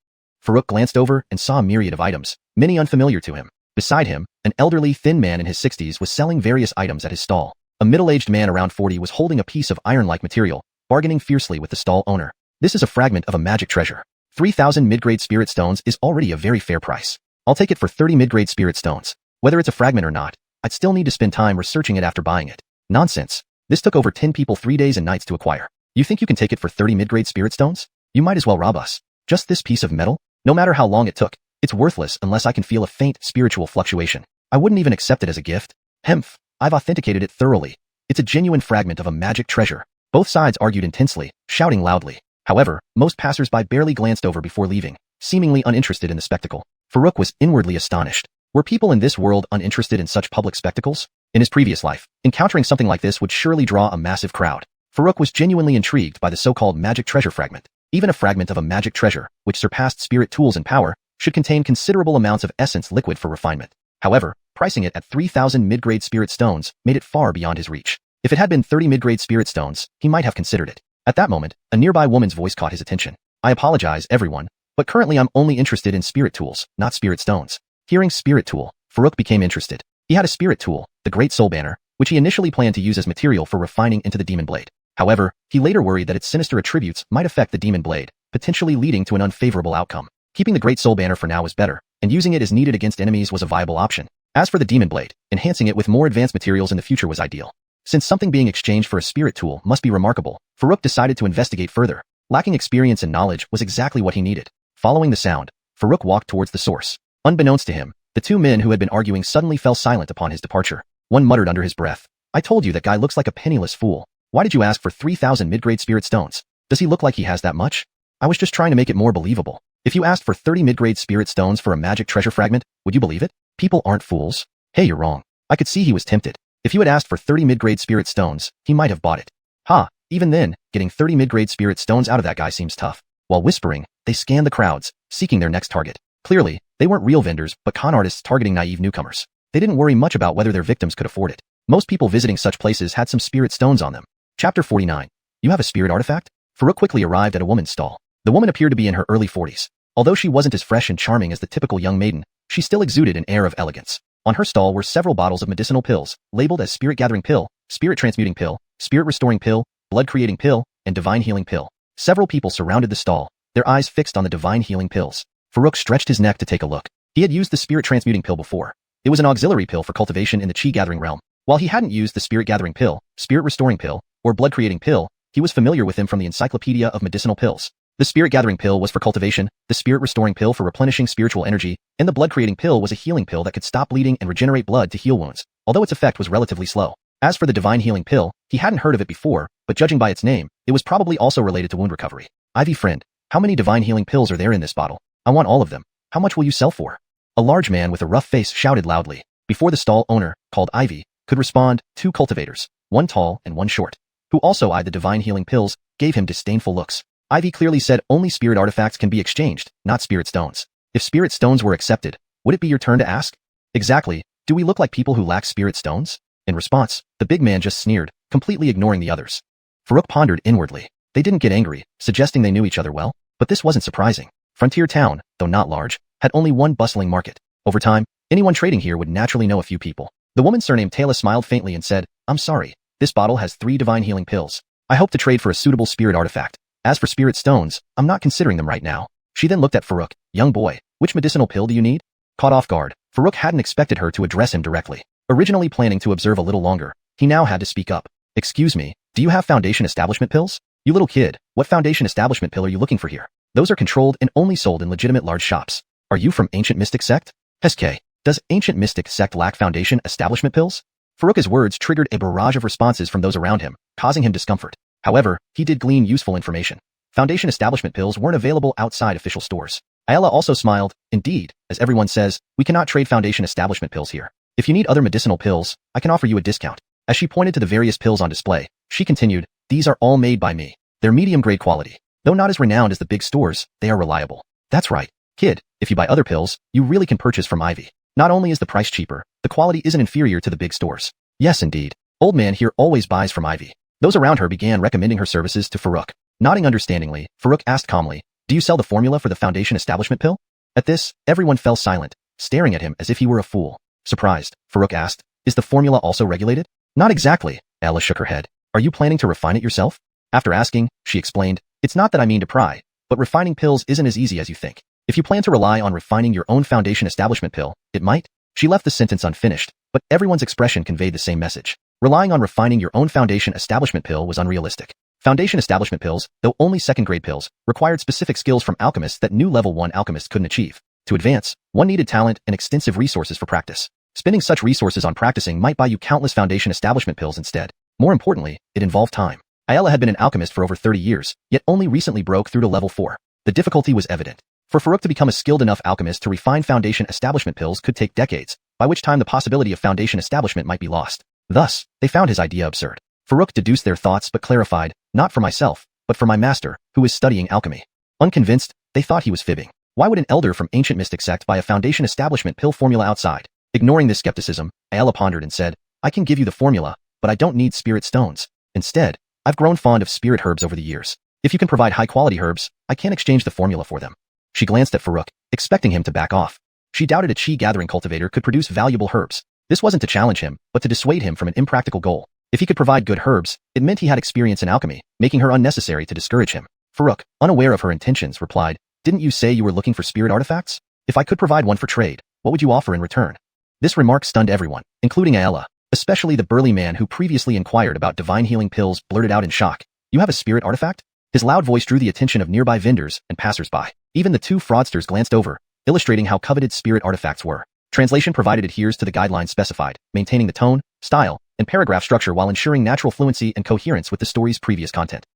Farouk glanced over and saw a myriad of items, many unfamiliar to him. Beside him, an elderly, thin man in his 60s was selling various items at his stall. A middle-aged man around 40 was holding a piece of iron-like material, bargaining fiercely with the stall owner. This is a fragment of a magic treasure. 3,000 mid-grade spirit stones is already a very fair price. I'll take it for 30 mid-grade spirit stones. Whether it's a fragment or not, I'd still need to spend time researching it after buying it. Nonsense. This took over 10 people 3 days and nights to acquire. You think you can take it for 30 mid-grade spirit stones? You might as well rob us. Just this piece of metal? No matter how long it took, it's worthless unless I can feel a faint spiritual fluctuation. I wouldn't even accept it as a gift. Hemph, I've authenticated it thoroughly. It's a genuine fragment of a magic treasure. Both sides argued intensely, shouting loudly. However, most passers-by barely glanced over before leaving, seemingly uninterested in the spectacle. Farouk was inwardly astonished. Were people in this world uninterested in such public spectacles? In his previous life, encountering something like this would surely draw a massive crowd. Farouk was genuinely intrigued by the so-called magic treasure fragment. Even a fragment of a magic treasure, which surpassed spirit tools in power, should contain considerable amounts of essence liquid for refinement. However, pricing it at 3,000 mid-grade spirit stones made it far beyond his reach. If it had been 30 mid-grade spirit stones, he might have considered it. At that moment, a nearby woman's voice caught his attention. I apologize, everyone, but currently I'm only interested in spirit tools, not spirit stones. Hearing spirit tool, Farouk became interested. He had a spirit tool, the Great Soul Banner, which he initially planned to use as material for refining into the demon blade. However, he later worried that its sinister attributes might affect the demon blade, potentially leading to an unfavorable outcome. Keeping the Great Soul Banner for now was better, and using it as needed against enemies was a viable option. As for the demon blade, enhancing it with more advanced materials in the future was ideal. Since something being exchanged for a spirit tool must be remarkable, Farouk decided to investigate further. Lacking experience and knowledge was exactly what he needed. Following the sound, Farouk walked towards the source. Unbeknownst to him, the 2 men who had been arguing suddenly fell silent upon his departure. One muttered under his breath, I told you that guy looks like a penniless fool. Why did you ask for 3,000 mid-grade spirit stones? Does he look like he has that much? I was just trying to make it more believable. If you asked for 30 mid-grade spirit stones for a magic treasure fragment, would you believe it? People aren't fools. Hey, you're wrong. I could see he was tempted. If you had asked for 30 mid-grade spirit stones, he might have bought it. Ha, even then, getting 30 mid-grade spirit stones out of that guy seems tough. While whispering, they scanned the crowds, seeking their next target. Clearly, they weren't real vendors, but con artists targeting naive newcomers. They didn't worry much about whether their victims could afford it. Most people visiting such places had some spirit stones on them. Chapter 49. You have a spirit artifact? Farouk quickly arrived at a woman's stall. The woman appeared to be in her early 40s. Although she wasn't as fresh and charming as the typical young maiden, she still exuded an air of elegance. On her stall were several bottles of medicinal pills, labeled as Spirit Gathering Pill, Spirit Transmuting Pill, Spirit Restoring Pill, Blood Creating Pill, and Divine Healing Pill. Several people surrounded the stall, their eyes fixed on the Divine Healing Pills. Farouk stretched his neck to take a look. He had used the Spirit Transmuting Pill before. It was an auxiliary pill for cultivation in the Chi Gathering realm. While he hadn't used the Spirit Gathering Pill, Spirit Restoring Pill, or Blood Creating Pill, he was familiar with them from the Encyclopedia of Medicinal Pills. The Spirit Gathering Pill was for cultivation, the Spirit Restoring Pill for replenishing spiritual energy, and the Blood Creating Pill was a healing pill that could stop bleeding and regenerate blood to heal wounds, although its effect was relatively slow. As for the Divine Healing Pill, he hadn't heard of it before, but judging by its name, it was probably also related to wound recovery. Ivy friend, how many Divine Healing Pills are there in this bottle? I want all of them. How much will you sell for? A large man with a rough face shouted loudly. Before the stall owner, called Ivy, could respond, two cultivators, one tall and one short, who also eyed the Divine Healing Pills, gave him disdainful looks. Ivy clearly said only spirit artifacts can be exchanged, not spirit stones. If spirit stones were accepted, would it be your turn to ask? Exactly, do we look like people who lack spirit stones? In response, the big man just sneered, completely ignoring the others. Farouk pondered inwardly. They didn't get angry, suggesting they knew each other well, but this wasn't surprising. Frontier Town, though not large, had only one bustling market. Over time, anyone trading here would naturally know a few people. The woman surnamed Taylor smiled faintly and said, I'm sorry, this bottle has 3 Divine Healing Pills. I hope to trade for a suitable spirit artifact. As for spirit stones, I'm not considering them right now. She then looked at Farouk. Young boy, which medicinal pill do you need? Caught off guard, Farouk hadn't expected her to address him directly. Originally planning to observe a little longer, he now had to speak up. Excuse me, do you have Foundation Establishment pills? You little kid, what Foundation Establishment pill are you looking for here? Those are controlled and only sold in legitimate large shops. Are you from Ancient Mystic Sect? SK, does Ancient Mystic Sect lack Foundation Establishment pills? Farouk's words triggered a barrage of responses from those around him, causing him discomfort. However, he did glean useful information. Foundation Establishment pills weren't available outside official stores. Ayala also smiled. Indeed, as everyone says, we cannot trade Foundation Establishment pills here. If you need other medicinal pills, I can offer you a discount. As she pointed to the various pills on display, she continued, these are all made by me. They're medium-grade quality. Though not as renowned as the big stores, they are reliable. That's right, kid, if you buy other pills, you really can purchase from Ivy. Not only is the price cheaper, the quality isn't inferior to the big stores. Yes, indeed. Old man here always buys from Ivy. Those around her began recommending her services to Farouk. Nodding understandingly, Farouk asked calmly, do you sell the formula for the Foundation Establishment pill? At this, everyone fell silent, staring at him as if he were a fool. Surprised, Farouk asked, is the formula also regulated? Not exactly, Ella shook her head. Are you planning to refine it yourself? After asking, she explained, it's not that I mean to pry, but refining pills isn't as easy as you think. If you plan to rely on refining your own Foundation Establishment pill, it might. She left the sentence unfinished, but everyone's expression conveyed the same message. Relying on refining your own Foundation Establishment pill was unrealistic. Foundation Establishment pills, though only second-grade pills, required specific skills from alchemists that new level 1 alchemists couldn't achieve. To advance, one needed talent and extensive resources for practice. Spending such resources on practicing might buy you countless Foundation Establishment pills instead. More importantly, it involved time. Ayala had been an alchemist for over 30 years, yet only recently broke through to level 4. The difficulty was evident. For Farouk to become a skilled enough alchemist to refine Foundation Establishment pills could take decades, by which time the possibility of Foundation Establishment might be lost. Thus, they found his idea absurd. Farouk deduced their thoughts but clarified, not for myself, but for my master, who is studying alchemy. Unconvinced, they thought he was fibbing. Why would an elder from Ancient Mystic Sect buy a Foundation Establishment pill formula outside? Ignoring this skepticism, Ayala pondered and said, I can give you the formula, but I don't need spirit stones. Instead, I've grown fond of spirit herbs over the years. If you can provide high-quality herbs, I can exchange the formula for them. She glanced at Farouk, expecting him to back off. She doubted a Chi gathering cultivator could produce valuable herbs. This wasn't to challenge him, but to dissuade him from an impractical goal. If he could provide good herbs, it meant he had experience in alchemy, making her unnecessary to discourage him. Farouk, unaware of her intentions, replied, didn't you say you were looking for spirit artifacts? If I could provide one for trade, what would you offer in return? This remark stunned everyone, including Ayala, especially the burly man who previously inquired about divine healing pills blurted out in shock. You have a spirit artifact? His loud voice drew the attention of nearby vendors and passers-by. Even the two fraudsters glanced over, illustrating how coveted spirit artifacts were. Translation provided adheres to the guidelines specified, maintaining the tone, style, and paragraph structure while ensuring natural fluency and coherence with the story's previous content.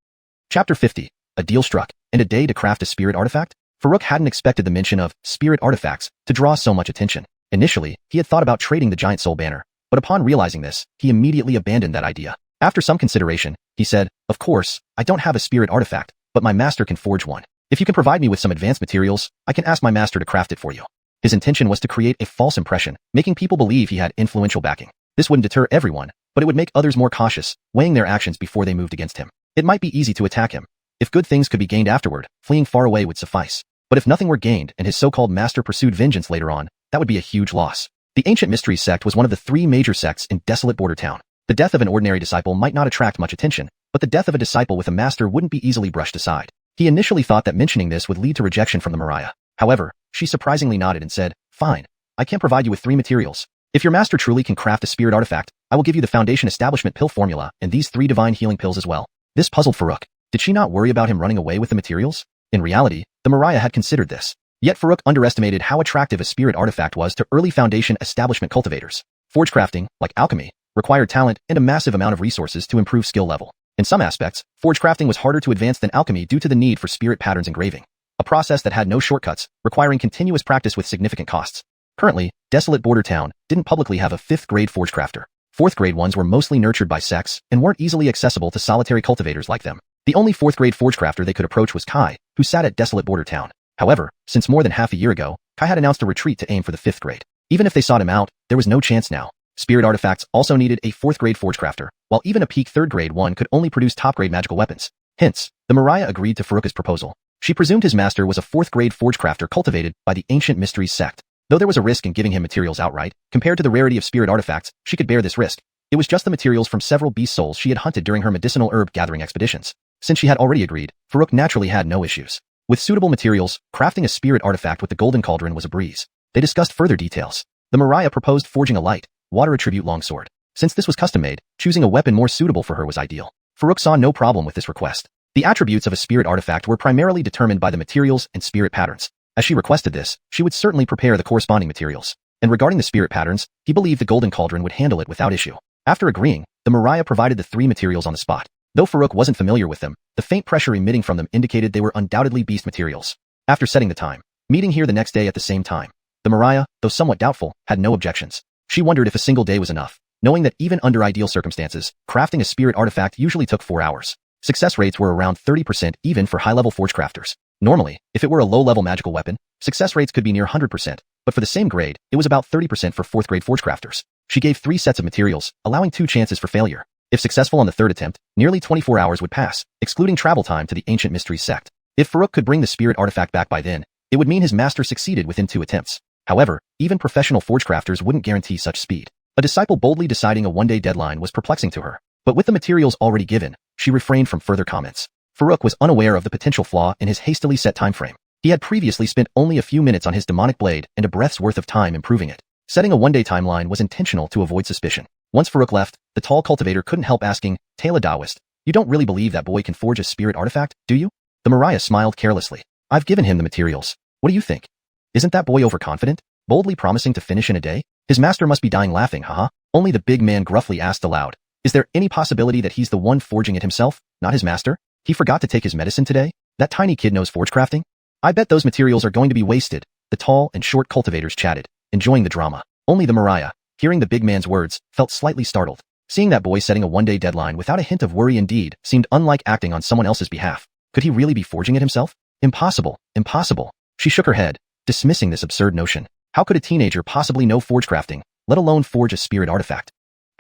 Chapter 50. A deal struck, and a day to craft a spirit artifact? Farouk hadn't expected the mention of spirit artifacts to draw so much attention. Initially, he had thought about trading the giant soul banner, but upon realizing this, he immediately abandoned that idea. After some consideration, he said, of course, I don't have a spirit artifact, but my master can forge one. If you can provide me with some advanced materials, I can ask my master to craft it for you. His intention was to create a false impression, making people believe he had influential backing. This wouldn't deter everyone, but it would make others more cautious, weighing their actions before they moved against him. It might be easy to attack him. If good things could be gained afterward, fleeing far away would suffice. But if nothing were gained and his so-called master pursued vengeance later on, that would be a huge loss. The Ancient Mysteries sect was one of the 3 major sects in desolate border town. The death of an ordinary disciple might not attract much attention, but the death of a disciple with a master wouldn't be easily brushed aside. He initially thought that mentioning this would lead to rejection from the Mariah. However, she surprisingly nodded and said, "Fine. I can provide you with 3 materials. If your master truly can craft a spirit artifact, I will give you the Foundation Establishment pill formula and these 3 divine healing pills as well." This puzzled Farouk. Did she not worry about him running away with the materials? In reality, the Mariah had considered this. Yet Farouk underestimated how attractive a spirit artifact was to early Foundation Establishment cultivators. Forge crafting, like alchemy, required talent and a massive amount of resources to improve skill level. In some aspects, forge crafting was harder to advance than alchemy due to the need for spirit patterns engraving, a process that had no shortcuts, requiring continuous practice with significant costs. Currently, desolate border town didn't publicly have a 5th grade forge crafter. 4th grade ones were mostly nurtured by sects and weren't easily accessible to solitary cultivators like them. The only 4th grade forge crafter they could approach was Kai, who sat at desolate border town. However, since more than half a year ago, Kai had announced a retreat to aim for the 5th grade. Even if they sought him out, there was no chance now. Spirit artifacts also needed a 4th grade forge crafter, while even a peak 3rd grade one could only produce top grade magical weapons. Hence, the Mariah agreed to Farouk's proposal. She presumed his master was a 4th grade forge crafter cultivated by the Ancient Mysteries sect. Though there was a risk in giving him materials outright, compared to the rarity of spirit artifacts, she could bear this risk. It was just the materials from several beast souls she had hunted during her medicinal herb gathering expeditions. Since she had already agreed, Farouk naturally had no issues. With suitable materials, crafting a spirit artifact with the Golden Cauldron was a breeze. They discussed further details. The Mariah proposed forging a light, water attribute longsword. Since this was custom-made, choosing a weapon more suitable for her was ideal. Farouk saw no problem with this request. The attributes of a spirit artifact were primarily determined by the materials and spirit patterns. As she requested this, she would certainly prepare the corresponding materials. And regarding the spirit patterns, he believed the Golden Cauldron would handle it without issue. After agreeing, the Mariah provided the 3 materials on the spot. Though Farouk wasn't familiar with them, the faint pressure emitting from them indicated they were undoubtedly beast materials. After setting the time, meeting here the next day at the same time, the Mariah, though somewhat doubtful, had no objections. She wondered if a single day was enough, knowing that even under ideal circumstances, crafting a spirit artifact usually took 4 hours. Success rates were around 30% even for high-level forge crafters. Normally, if it were a low-level magical weapon, success rates could be near 100%, but for the same grade, it was about 30% for 4th grade forge crafters. She gave 3 sets of materials, allowing 2 chances for failure. If successful on the 3rd attempt, nearly 24 hours would pass, excluding travel time to the Ancient Mysteries sect. If Farouk could bring the spirit artifact back by then, it would mean his master succeeded within 2 attempts. However, even professional forge crafters wouldn't guarantee such speed. A disciple boldly deciding a 1-day deadline was perplexing to her. But with the materials already given, she refrained from further comments. Farouk was unaware of the potential flaw in his hastily set time frame. He had previously spent only a few minutes on his demonic blade and a breath's worth of time improving it. Setting a 1-day timeline was intentional to avoid suspicion. Once Farouk left, the tall cultivator couldn't help asking, "Taylor Daoist, you don't really believe that boy can forge a spirit artifact, do you?" The Mariah smiled carelessly. "I've given him the materials. What do you think? Isn't that boy overconfident, boldly promising to finish in a day? His master must be dying laughing, haha." Only the big man gruffly asked aloud, "Is there any possibility that he's the one forging it himself, not his master? He forgot to take his medicine today? That tiny kid knows forge crafting? I bet those materials are going to be wasted." The tall and short cultivators chatted, enjoying the drama. Only the Mariah, hearing the big man's words, felt slightly startled. Seeing that boy setting a 1-day deadline without a hint of worry indeed seemed unlike acting on someone else's behalf. Could he really be forging it himself? Impossible, impossible. She shook her head, dismissing this absurd notion. How could a teenager possibly know forge crafting, let alone forge a spirit artifact?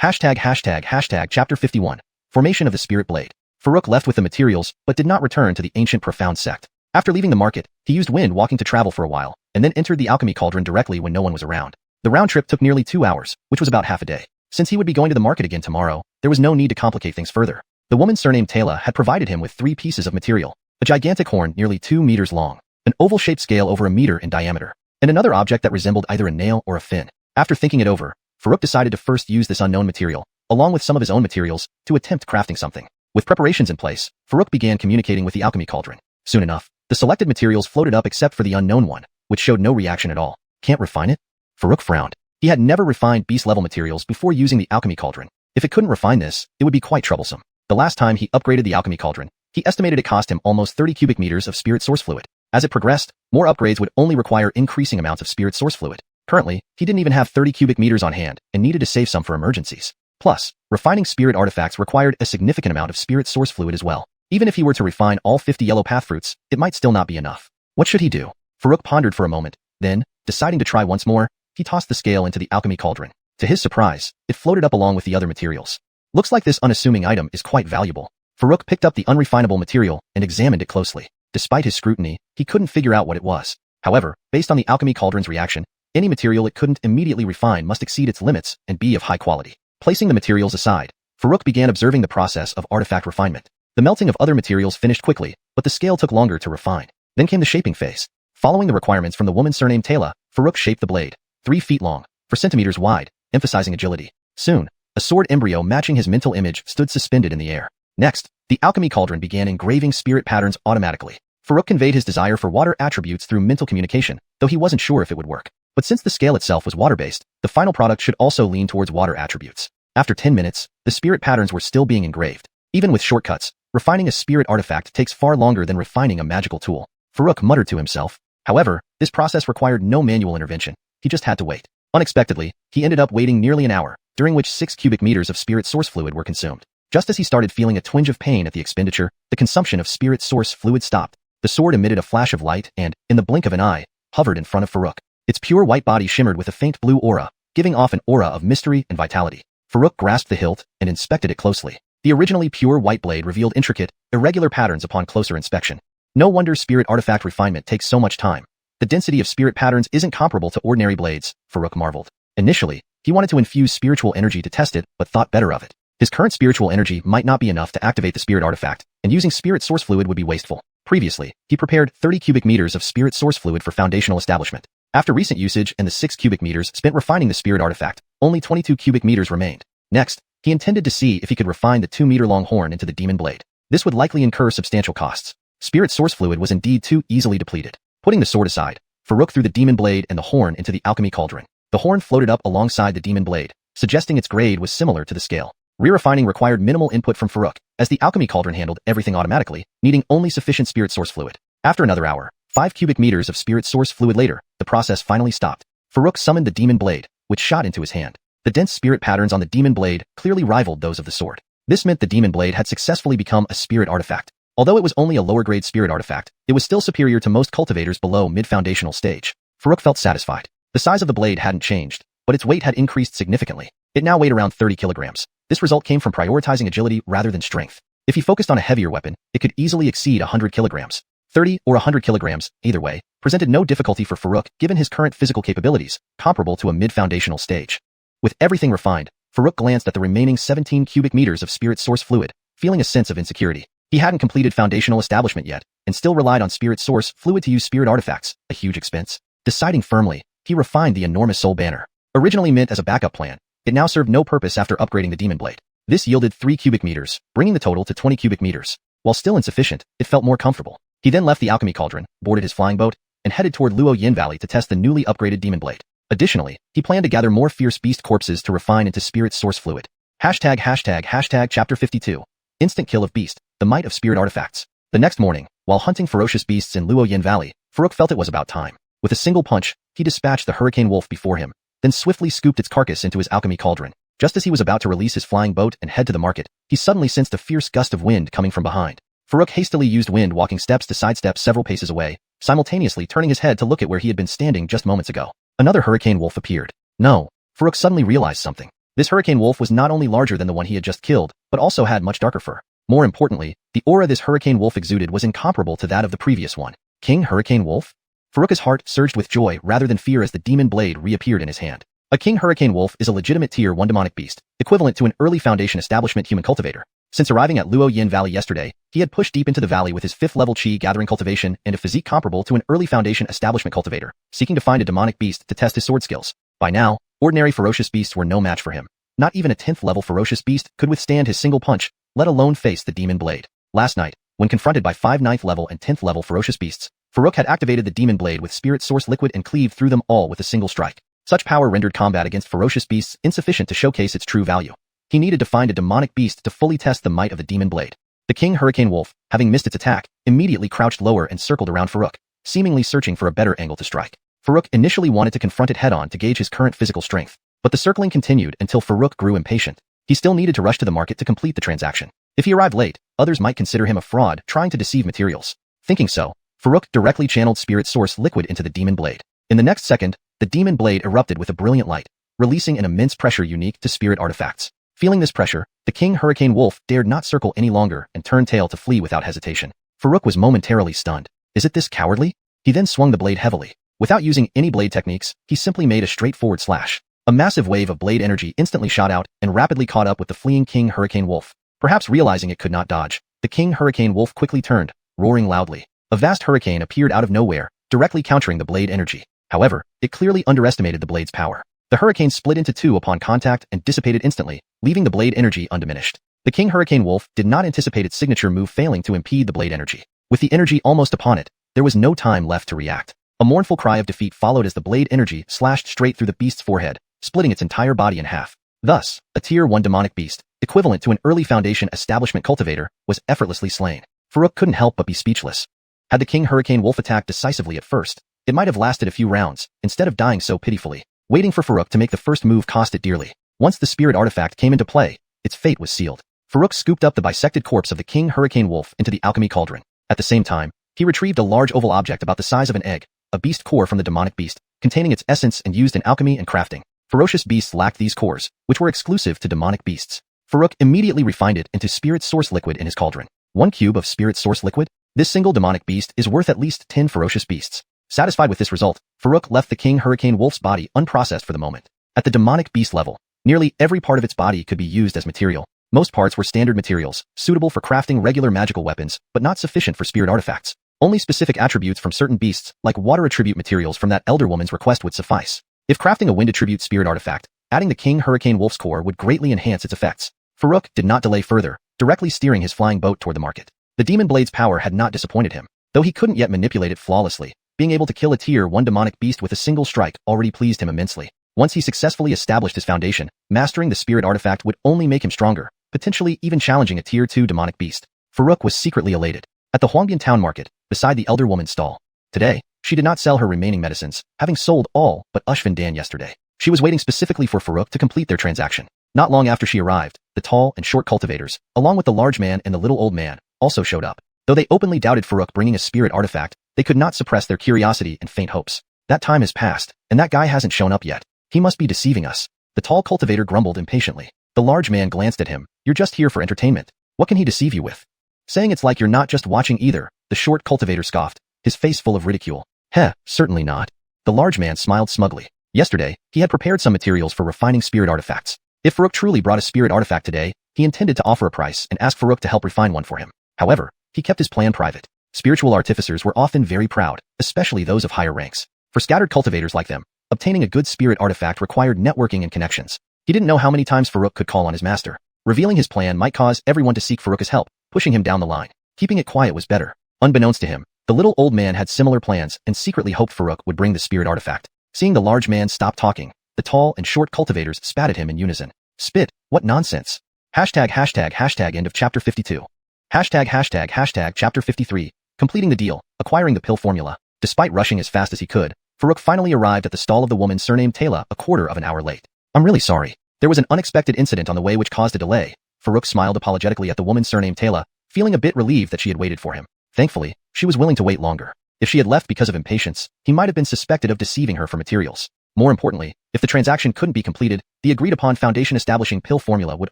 #####Chapter 51. Formation of the Spirit Blade. Farouk left with the materials, but did not return to the ancient profound sect. After leaving the market, he used wind walking to travel for a while, and then entered the Alchemy Cauldron directly when no one was around. The round trip took nearly 2 hours, which was about half a day. Since he would be going to the market again tomorrow, there was no need to complicate things further. The woman surnamed Taylor had provided him with 3 pieces of material: a gigantic horn nearly 2 meters long, an oval-shaped scale over a meter in diameter, and another object that resembled either a nail or a fin. After thinking it over, Farouk decided to first use this unknown material, along with some of his own materials, to attempt crafting something. With preparations in place, Farouk began communicating with the Alchemy Cauldron. Soon enough, the selected materials floated up except for the unknown one, which showed no reaction at all. "Can't refine it?" Farouk frowned. He had never refined beast-level materials before using the Alchemy Cauldron. If it couldn't refine this, it would be quite troublesome. The last time he upgraded the Alchemy Cauldron, he estimated it cost him almost 30 cubic meters of spirit source fluid. As it progressed, more upgrades would only require increasing amounts of spirit source fluid. Currently, he didn't even have 30 cubic meters on hand and needed to save some for emergencies. Plus, refining spirit artifacts required a significant amount of spirit source fluid as well. Even if he were to refine all 50 yellow path fruits, it might still not be enough. What should he do? Farouk pondered for a moment, then, deciding to try once more, he tossed the scale into the Alchemy Cauldron. To his surprise, it floated up along with the other materials. Looks like this unassuming item is quite valuable. Farouk picked up the unrefinable material and examined it closely. Despite his scrutiny, he couldn't figure out what it was. However, based on the Alchemy Cauldron's reaction, any material it couldn't immediately refine must exceed its limits and be of high quality. Placing the materials aside, Farouk began observing the process of artifact refinement. The melting of other materials finished quickly, but the scale took longer to refine. Then came the shaping phase. Following the requirements from the woman surnamed Taylor, Farouk shaped the blade, 3 feet long, 4 centimeters wide, emphasizing agility. Soon, a sword embryo matching his mental image stood suspended in the air. Next, the Alchemy Cauldron began engraving spirit patterns automatically. Farouk conveyed his desire for water attributes through mental communication, though he wasn't sure if it would work. But since the scale itself was water-based, the final product should also lean towards water attributes. After 10 minutes, the spirit patterns were still being engraved. Even with shortcuts, refining a spirit artifact takes far longer than refining a magical tool. Farouk muttered to himself. However, this process required no manual intervention. He just had to wait. Unexpectedly, he ended up waiting nearly an hour, during which 6 cubic meters of spirit source fluid were consumed. Just as he started feeling a twinge of pain at the expenditure, the consumption of spirit source fluid stopped. The sword emitted a flash of light and, in the blink of an eye, hovered in front of Farouk. Its pure white body shimmered with a faint blue aura, giving off an aura of mystery and vitality. Farouk grasped the hilt and inspected it closely. The originally pure white blade revealed intricate, irregular patterns upon closer inspection. No wonder spirit artifact refinement takes so much time. The density of spirit patterns isn't comparable to ordinary blades, Farouk marveled. Initially, he wanted to infuse spiritual energy to test it, but thought better of it. His current spiritual energy might not be enough to activate the spirit artifact, and using spirit source fluid would be wasteful. Previously, he prepared 30 cubic meters of spirit source fluid for foundational establishment. After recent usage and the 6 cubic meters spent refining the spirit artifact, only 22 cubic meters remained. Next, he intended to see if he could refine the 2-meter-long horn into the demon blade. This would likely incur substantial costs. Spirit source fluid was indeed too easily depleted. Putting the sword aside, Farouk threw the demon blade and the horn into the Alchemy Cauldron. The horn floated up alongside the demon blade, suggesting its grade was similar to the scale. Re-refining required minimal input from Farouk, as the Alchemy Cauldron handled everything automatically, needing only sufficient spirit source fluid. After another hour, 5 cubic meters of spirit source fluid later, the process finally stopped. Farouk summoned the demon blade, which shot into his hand. The dense spirit patterns on the demon blade clearly rivaled those of the sword. This meant the demon blade had successfully become a spirit artifact. Although it was only a lower-grade spirit artifact, it was still superior to most cultivators below mid-foundational stage. Farouk felt satisfied. The size of the blade hadn't changed, but its weight had increased significantly. It now weighed around 30 kilograms. This result came from prioritizing agility rather than strength. If he focused on a heavier weapon, it could easily exceed 100 kilograms. 30 or 100 kilograms, either way, presented no difficulty for Farouk given his current physical capabilities, comparable to a mid-foundational stage. With everything refined, Farouk glanced at the remaining 17 cubic meters of spirit source fluid, feeling a sense of insecurity. He hadn't completed foundational establishment yet, and still relied on spirit source fluid to use spirit artifacts, a huge expense. Deciding firmly, he refined the enormous soul banner. Originally meant as a backup plan, it now served no purpose after upgrading the demon blade. This yielded 3 cubic meters, bringing the total to 20 cubic meters. While still insufficient, it felt more comfortable. He then left the Alchemy Cauldron, boarded his flying boat, and headed toward Luoyin Valley to test the newly upgraded demon blade. Additionally, he planned to gather more fierce beast corpses to refine into spirit source fluid. Hashtag chapter 52. Instant kill of beast, the might of spirit artifacts. The next morning, while hunting ferocious beasts in Luoyin Valley, Farouk felt it was about time. With a single punch, he dispatched the hurricane wolf before him, then swiftly scooped its carcass into his Alchemy Cauldron. Just as he was about to release his flying boat and head to the market, he suddenly sensed a fierce gust of wind coming from behind. Farouk hastily used wind walking steps to sidestep several paces away, simultaneously turning his head to look at where he had been standing just moments ago. Another hurricane wolf appeared. No, Farouk suddenly realized something. This hurricane wolf was not only larger than the one he had just killed, but also had much darker fur. More importantly, the aura this hurricane wolf exuded was incomparable to that of the previous one. King Hurricane Wolf? Farouk's heart surged with joy rather than fear as the demon blade reappeared in his hand. A King Hurricane Wolf is a legitimate Tier 1 demonic beast, equivalent to an early Foundation establishment human cultivator. Since arriving at Luoyin Valley yesterday, he had pushed deep into the valley with his 5th level Qi gathering cultivation and a physique comparable to an early Foundation establishment cultivator, seeking to find a demonic beast to test his sword skills. By now, ordinary ferocious beasts were no match for him. Not even a 10th level ferocious beast could withstand his single punch, let alone face the demon blade. Last night, when confronted by 5 9th level and 10th level ferocious beasts, Farouk had activated the demon blade with spirit source liquid and cleaved through them all with a single strike. Such power rendered combat against ferocious beasts insufficient to showcase its true value. He needed to find a demonic beast to fully test the might of the demon blade. The King Hurricane Wolf, having missed its attack, immediately crouched lower and circled around Farouk, seemingly searching for a better angle to strike. Farouk initially wanted to confront it head-on to gauge his current physical strength, but the circling continued until Farouk grew impatient. He still needed to rush to the market to complete the transaction. If he arrived late, others might consider him a fraud trying to deceive materials. Thinking so, Farouk directly channeled spirit source liquid into the demon blade. In the next second, the demon blade erupted with a brilliant light, releasing an immense pressure unique to spirit artifacts. Feeling this pressure, the King Hurricane Wolf dared not circle any longer and turned tail to flee without hesitation. Farouk was momentarily stunned. Is it this cowardly? He then swung the blade heavily. Without using any blade techniques, he simply made a straightforward slash. A massive wave of blade energy instantly shot out and rapidly caught up with the fleeing King Hurricane Wolf. Perhaps realizing it could not dodge, the King Hurricane Wolf quickly turned, roaring loudly. A vast hurricane appeared out of nowhere, directly countering the blade energy. However, it clearly underestimated the blade's power. The hurricane split into two upon contact and dissipated instantly, leaving the blade energy undiminished. The King Hurricane Wolf did not anticipate its signature move failing to impede the blade energy. With the energy almost upon it, there was no time left to react. A mournful cry of defeat followed as the blade energy slashed straight through the beast's forehead, splitting its entire body in half. Thus, a Tier 1 demonic beast, equivalent to an early Foundation establishment cultivator, was effortlessly slain. Farouk couldn't help but be speechless. Had the King Hurricane Wolf attacked decisively at first, it might have lasted a few rounds, instead of dying so pitifully. Waiting for Farouk to make the first move cost it dearly. Once the spirit artifact came into play, its fate was sealed. Farouk scooped up the bisected corpse of the King Hurricane Wolf into the Alchemy Cauldron. At the same time, he retrieved a large oval object about the size of an egg, a beast core from the demonic beast, containing its essence and used in alchemy and crafting. Ferocious beasts lacked these cores, which were exclusive to demonic beasts. Farouk immediately refined it into spirit source liquid in his cauldron. 1 cube of spirit source liquid? This single demonic beast is worth at least 10 ferocious beasts. Satisfied with this result, Farouk left the King Hurricane Wolf's body unprocessed for the moment. At the demonic beast level, nearly every part of its body could be used as material. Most parts were standard materials, suitable for crafting regular magical weapons, but not sufficient for spirit artifacts. Only specific attributes from certain beasts, like water attribute materials from that elder woman's request would suffice. If crafting a wind attribute spirit artifact, adding the King Hurricane Wolf's core would greatly enhance its effects. Farouk did not delay further, directly steering his flying boat toward the market. The Demon Blade's power had not disappointed him, though he couldn't yet manipulate it flawlessly. Being able to kill a Tier 1 demonic beast with a single strike already pleased him immensely. Once he successfully established his foundation, mastering the spirit artifact would only make him stronger, potentially even challenging a Tier 2 demonic beast. Farouk was secretly elated. At the Huangbian town market, beside the elder woman's stall. Today, she did not sell her remaining medicines, having sold all but Ushvan Dan yesterday. She was waiting specifically for Farouk to complete their transaction. Not long after she arrived, the tall and short cultivators, along with the large man and the little old man, also showed up. Though they openly doubted Farouk bringing a spirit artifact, they could not suppress their curiosity and faint hopes. That time has passed, and that guy hasn't shown up yet. He must be deceiving us. The tall cultivator grumbled impatiently. The large man glanced at him. You're just here for entertainment. What can he deceive you with? Saying it's like you're not just watching either, the short cultivator scoffed, his face full of ridicule. Heh, certainly not. The large man smiled smugly. Yesterday, he had prepared some materials for refining spirit artifacts. If Farouk truly brought a spirit artifact today, he intended to offer a price and ask Farouk to help refine one for him. However, he kept his plan private. Spiritual artificers were often very proud, especially those of higher ranks. For scattered cultivators like them, obtaining a good spirit artifact required networking and connections. He didn't know how many times Farouk could call on his master. Revealing his plan might cause everyone to seek Farouk's help, pushing him down the line. Keeping it quiet was better. Unbeknownst to him, the little old man had similar plans and secretly hoped Farouk would bring the spirit artifact. Seeing the large man stop talking, the tall and short cultivators spat at him in unison. Spit, what nonsense. Hashtag end of chapter 52. Hashtag chapter 53. Completing the deal, acquiring the pill formula. Despite rushing as fast as he could, Farouk finally arrived at the stall of the woman surnamed Tayla a quarter of an hour late. I'm really sorry. There was an unexpected incident on the way which caused a delay. Farouk smiled apologetically at the woman surnamed Tayla, feeling a bit relieved that she had waited for him. Thankfully, she was willing to wait longer. If she had left because of impatience, he might have been suspected of deceiving her for materials. More importantly, if the transaction couldn't be completed, the agreed-upon foundation establishing pill formula would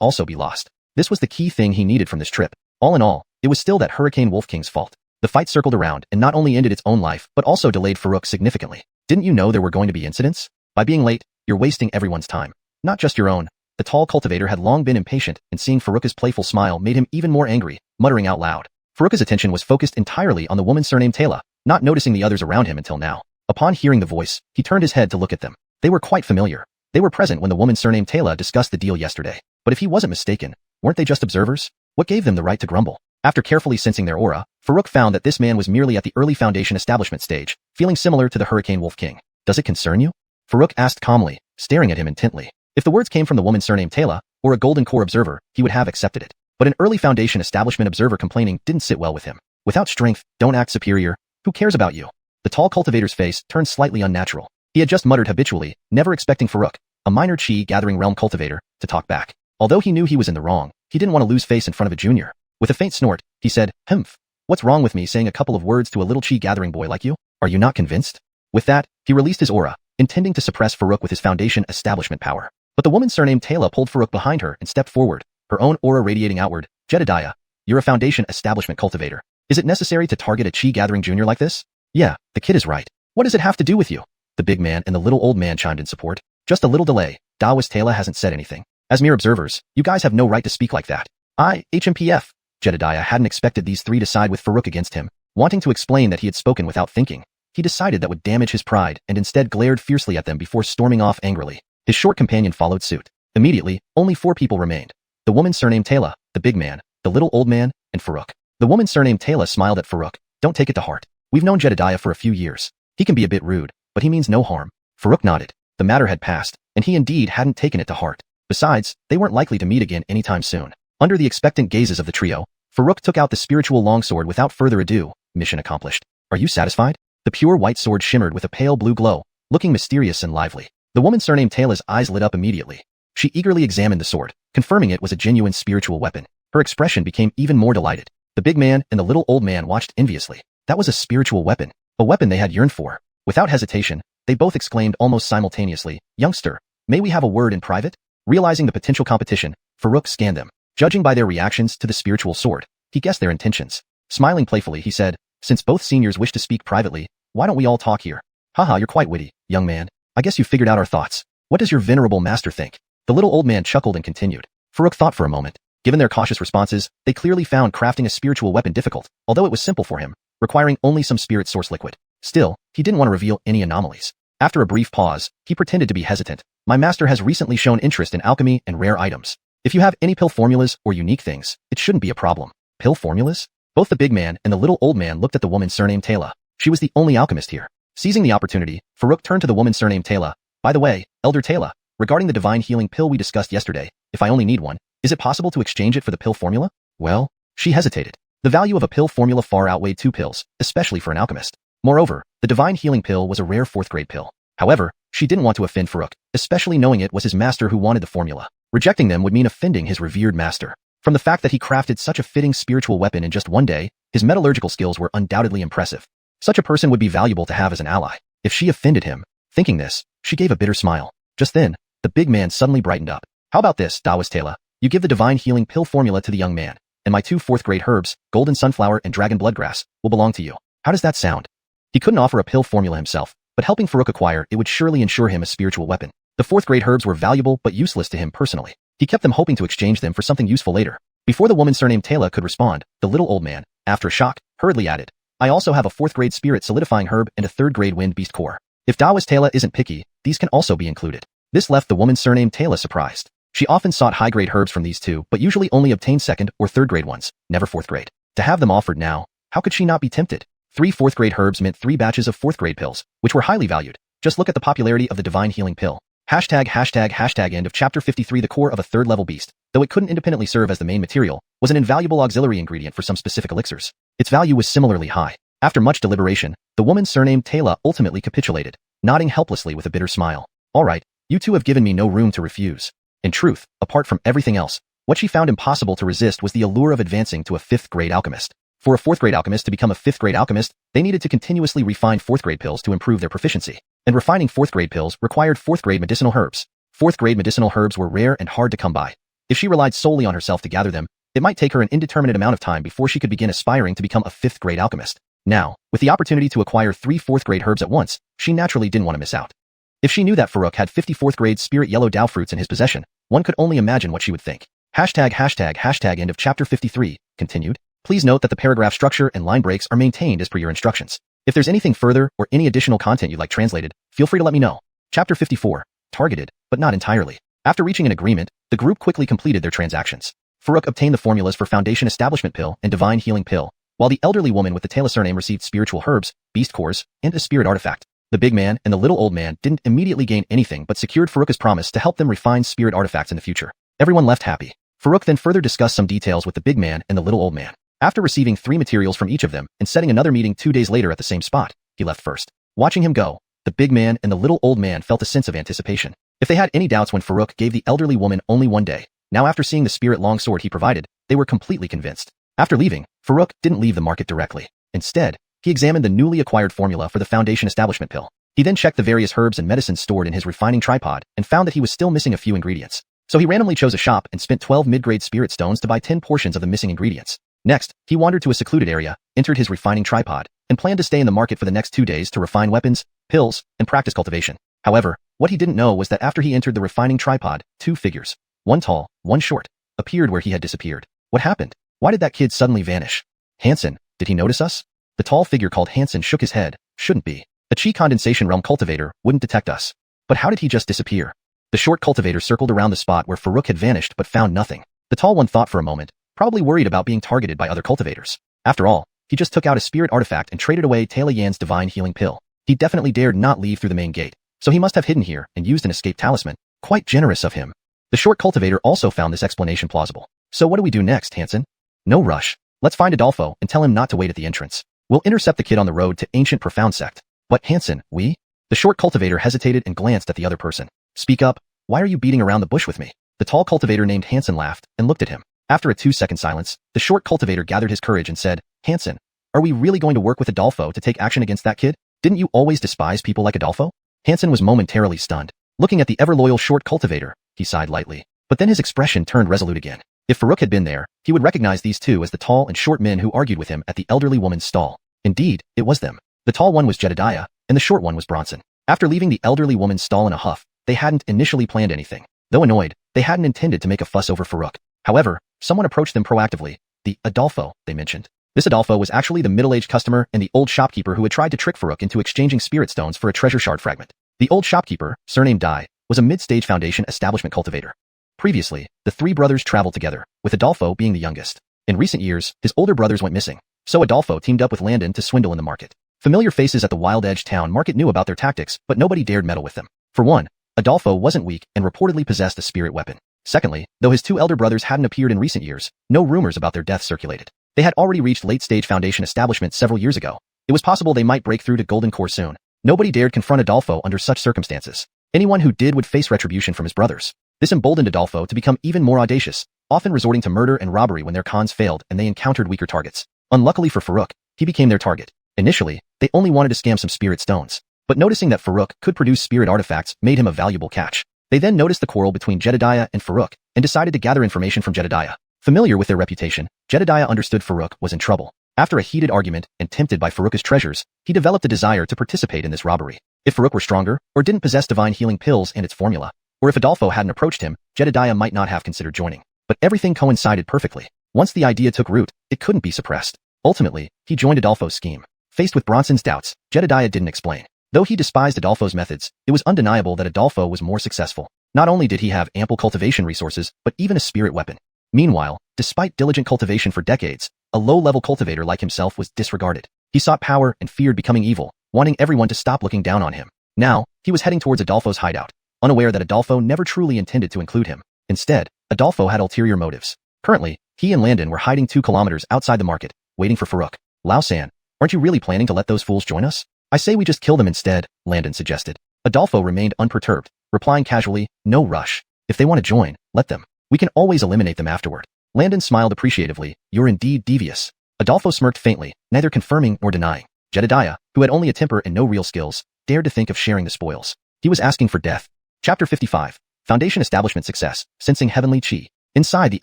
also be lost. This was the key thing he needed from this trip. All in all, it was still that Hurricane Wolf King's fault. The fight circled around and not only ended its own life, but also delayed Farouk significantly. Didn't you know there were going to be incidents? By being late, you're wasting everyone's time. Not just your own. The tall cultivator had long been impatient, and seeing Farouk's playful smile made him even more angry, muttering out loud. Farouk's attention was focused entirely on the woman surnamed Tayla, not noticing the others around him until now. Upon hearing the voice, he turned his head to look at them. They were quite familiar. They were present when the woman surnamed Tayla discussed the deal yesterday. But if he wasn't mistaken, weren't they just observers? What gave them the right to grumble? After carefully sensing their aura, Farouk found that this man was merely at the early foundation establishment stage, feeling similar to the Hurricane Wolf King. Does it concern you? Farouk asked calmly, staring at him intently. If the words came from the woman surnamed Tayla, or a Golden Core observer, he would have accepted it. But an early foundation establishment observer complaining didn't sit well with him. Without strength, don't act superior. Who cares about you? The tall cultivator's face turned slightly unnatural. He had just muttered habitually, never expecting Farouk, a minor chi-gathering realm cultivator, to talk back. Although he knew he was in the wrong, he didn't want to lose face in front of a junior. With a faint snort, he said, "Humph. What's wrong with me saying a couple of words to a little chi-gathering boy like you? Are you not convinced?" With that, he released his aura, intending to suppress Farouk with his foundation establishment power. But the woman surnamed Tayla pulled Farouk behind her and stepped forward, her own aura radiating outward. "Jedediah, you're a foundation establishment cultivator. Is it necessary to target a chi-gathering junior like this? Yeah, the kid is right. What does it have to do with you? The big man and the little old man chimed in support. Just a little delay. Dawas Taylor hasn't said anything. As mere observers, you guys have no right to speak like that. HMPF. Jedediah hadn't expected these three to side with Farouk against him. Wanting to explain that he had spoken without thinking, he decided that would damage his pride and instead glared fiercely at them before storming off angrily. His short companion followed suit. Immediately, only 4 people remained. The woman surnamed Taylor, the big man, the little old man, and Farouk. The woman surnamed Taylor smiled at Farouk. Don't take it to heart. We've known Jedediah for a few years. He can be a bit rude, but he means no harm. Farouk nodded. The matter had passed, and he indeed hadn't taken it to heart. Besides, they weren't likely to meet again anytime soon. Under the expectant gazes of the trio, Farouk took out the spiritual longsword without further ado. Mission accomplished. Are you satisfied? The pure white sword shimmered with a pale blue glow, looking mysterious and lively. The woman surnamed Taylor's eyes lit up immediately. She eagerly examined the sword, confirming it was a genuine spiritual weapon. Her expression became even more delighted. The big man and the little old man watched enviously. That was a spiritual weapon, a weapon they had yearned for. Without hesitation, they both exclaimed almost simultaneously, "Youngster, may we have a word in private?" Realizing the potential competition, Farouk scanned them. Judging by their reactions to the spiritual sword, he guessed their intentions. Smiling playfully, he said, "Since both seniors wish to speak privately, why don't we all talk here?" "Haha, you're quite witty, young man. I guess you figured out our thoughts. What does your venerable master think?" The little old man chuckled and continued. Farouk thought for a moment. Given their cautious responses, they clearly found crafting a spiritual weapon difficult, although it was simple for him, requiring only some spirit source liquid. Still, he didn't want to reveal any anomalies. After a brief pause, he pretended to be hesitant. "My master has recently shown interest in alchemy and rare items. If you have any pill formulas or unique things, it shouldn't be a problem." Pill formulas? Both the big man and the little old man looked at the woman surnamed Taylor. She was the only alchemist here. Seizing the opportunity, Farouk turned to the woman surnamed Taylor. "By the way, Elder Taylor, regarding the divine healing pill we discussed yesterday, if I only need one, is it possible to exchange it for the pill formula?" Well, she hesitated. The value of a pill formula far outweighed 2 pills, especially for an alchemist. Moreover, the divine healing pill was a rare 4th grade pill. However, she didn't want to offend Farouk, especially knowing it was his master who wanted the formula. Rejecting them would mean offending his revered master. From the fact that he crafted such a fitting spiritual weapon in just one day, his metallurgical skills were undoubtedly impressive. Such a person would be valuable to have as an ally. If she offended him, thinking this, she gave a bitter smile. Just then, the big man suddenly brightened up. "How about this, Dawas Taylor? You give the divine healing pill formula to the young man, and my 2 4th grade herbs, golden sunflower and dragon bloodgrass, will belong to you. How does that sound?" He couldn't offer a pill formula himself, but helping Farouk acquire it would surely ensure him a spiritual weapon. The 4th grade herbs were valuable but useless to him personally. He kept them hoping to exchange them for something useful later. Before the woman surnamed Taylor could respond, the little old man, after a shock, hurriedly added, "I also have a 4th grade spirit solidifying herb and a 3rd grade wind beast core. If Dawas Taylor isn't picky, these can also be included." This left the woman surnamed Taylor surprised. She often sought high-grade herbs from these two, but usually only obtained 2nd or 3rd grade ones, never 4th grade. To have them offered now, how could she not be tempted? 3 4th grade herbs meant 3 batches of 4th grade pills, which were highly valued. Just look at the popularity of the divine healing pill. End of chapter 53. The core of a 3rd level beast, though it couldn't independently serve as the main material, was an invaluable auxiliary ingredient for some specific elixirs. Its value was similarly high. After much deliberation, the woman surnamed Taylor ultimately capitulated, nodding helplessly with a bitter smile. "All right, you two have given me no room to refuse." In truth, apart from everything else, what she found impossible to resist was the allure of advancing to a 5th grade alchemist. For a 4th grade alchemist to become a 5th grade alchemist, they needed to continuously refine 4th grade pills to improve their proficiency. And refining 4th grade pills required 4th grade medicinal herbs. 4th grade medicinal herbs were rare and hard to come by. If she relied solely on herself to gather them, it might take her an indeterminate amount of time before she could begin aspiring to become a 5th grade alchemist. Now, with the opportunity to acquire 3 4th grade herbs at once, she naturally didn't want to miss out. If she knew that Farouk had 50 4th grade spirit yellow Dao fruits in his possession, one could only imagine what she would think. End of chapter 53, continued. Please note that the paragraph structure and line breaks are maintained as per your instructions. If there's anything further or any additional content you'd like translated, feel free to let me know. Chapter 54. Targeted, but not entirely. After reaching an agreement, the group quickly completed their transactions. Farouk obtained the formulas for Foundation Establishment Pill and Divine Healing Pill, while the elderly woman with the Taylor surname received spiritual herbs, beast cores, and a spirit artifact. The big man and the little old man didn't immediately gain anything but secured Farouk's promise to help them refine spirit artifacts in the future. Everyone left happy. Farouk then further discussed some details with the big man and the little old man. After receiving 3 materials from each of them and setting another meeting 2 days later at the same spot, he left first. Watching him go, the big man and the little old man felt a sense of anticipation. If they had any doubts when Farouk gave the elderly woman only 1 day, now after seeing the spirit longsword he provided, they were completely convinced. After leaving, Farouk didn't leave the market directly. Instead, he examined the newly acquired formula for the Foundation Establishment Pill. He then checked the various herbs and medicines stored in his refining tripod and found that he was still missing a few ingredients. So he randomly chose a shop and spent 12 mid-grade spirit stones to buy 10 portions of the missing ingredients. Next, he wandered to a secluded area, entered his refining tripod, and planned to stay in the market for the next 2 days to refine weapons, pills, and practice cultivation. However, what he didn't know was that after he entered the refining tripod, 2 figures, one tall, one short, appeared where he had disappeared. What happened? Why did that kid suddenly vanish? Hansen, did he notice us? The tall figure called Hansen shook his head. Shouldn't be. A chi condensation realm cultivator wouldn't detect us. But how did he just disappear? The short cultivator circled around the spot where Farouk had vanished but found nothing. The tall one thought for a moment, probably worried about being targeted by other cultivators. After all, he just took out a spirit artifact and traded away Taylor Yan's divine healing pill. He definitely dared not leave through the main gate, so he must have hidden here and used an escape talisman. Quite generous of him. The short cultivator also found this explanation plausible. So what do we do next, Hansen? No rush. Let's find Adolfo and tell him not to wait at the entrance. We'll intercept the kid on the road to Ancient Profound Sect. But Hansen, we? The short cultivator hesitated and glanced at the other person. Speak up. Why are you beating around the bush with me? The tall cultivator named Hansen laughed and looked at him. After a 2-second silence, the short cultivator gathered his courage and said, Hansen, are we really going to work with Adolfo to take action against that kid? Didn't you always despise people like Adolfo? Hansen was momentarily stunned. Looking at the ever-loyal short cultivator, he sighed lightly. But then his expression turned resolute again. If Farouk had been there, he would recognize these two as the tall and short men who argued with him at the elderly woman's stall. Indeed, it was them. The tall one was Jedediah, and the short one was Bronson. After leaving the elderly woman's stall in a huff, they hadn't initially planned anything. Though annoyed, they hadn't intended to make a fuss over Farouk. However, someone approached them proactively. The Adolfo, they mentioned. This Adolfo was actually the middle-aged customer and the old shopkeeper who had tried to trick Farouk into exchanging spirit stones for a treasure shard fragment. The old shopkeeper, surnamed Dai, was a mid-stage Foundation establishment cultivator. Previously, the 3 brothers traveled together, with Adolfo being the youngest. In recent years, his older brothers went missing, so Adolfo teamed up with Landon to swindle in the market. Familiar faces at the Wild Edge town market knew about their tactics, but nobody dared meddle with them. For one, Adolfo wasn't weak and reportedly possessed a spirit weapon. Secondly, though his 2 elder brothers hadn't appeared in recent years, no rumors about their deaths circulated. They had already reached late-stage Foundation establishment several years ago. It was possible they might break through to Golden Core soon. Nobody dared confront Adolfo under such circumstances. Anyone who did would face retribution from his brothers. This emboldened Adolfo to become even more audacious, often resorting to murder and robbery when their cons failed and they encountered weaker targets. Unluckily for Farouk, he became their target. Initially, they only wanted to scam some spirit stones, but noticing that Farouk could produce spirit artifacts made him a valuable catch. They then noticed the quarrel between Jedediah and Farouk and decided to gather information from Jedediah. Familiar with their reputation, Jedediah understood Farouk was in trouble. After a heated argument and tempted by Farouk's treasures, he developed a desire to participate in this robbery. If Farouk were stronger, or didn't possess divine healing pills and its formula, or if Adolfo hadn't approached him, Jedediah might not have considered joining. But everything coincided perfectly. Once the idea took root, it couldn't be suppressed. Ultimately, he joined Adolfo's scheme. Faced with Bronson's doubts, Jedediah didn't explain. Though he despised Adolfo's methods, it was undeniable that Adolfo was more successful. Not only did he have ample cultivation resources, but even a spirit weapon. Meanwhile, despite diligent cultivation for decades, a low-level cultivator like himself was disregarded. He sought power and feared becoming evil, wanting everyone to stop looking down on him. Now, he was heading towards Adolfo's hideout, unaware that Adolfo never truly intended to include him. Instead, Adolfo had ulterior motives. Currently, he and Landon were hiding 2 kilometers outside the market, waiting for Farouk. Lao-san, aren't you really planning to let those fools join us? I say we just kill them instead, Landon suggested. Adolfo remained unperturbed, replying casually, no rush. If they want to join, let them. We can always eliminate them afterward. Landon smiled appreciatively. You're indeed devious. Adolfo smirked faintly, neither confirming nor denying. Jedediah, who had only a temper and no real skills, dared to think of sharing the spoils. He was asking for death. Chapter 55. Foundation Establishment Success, Sensing Heavenly Chi. Inside the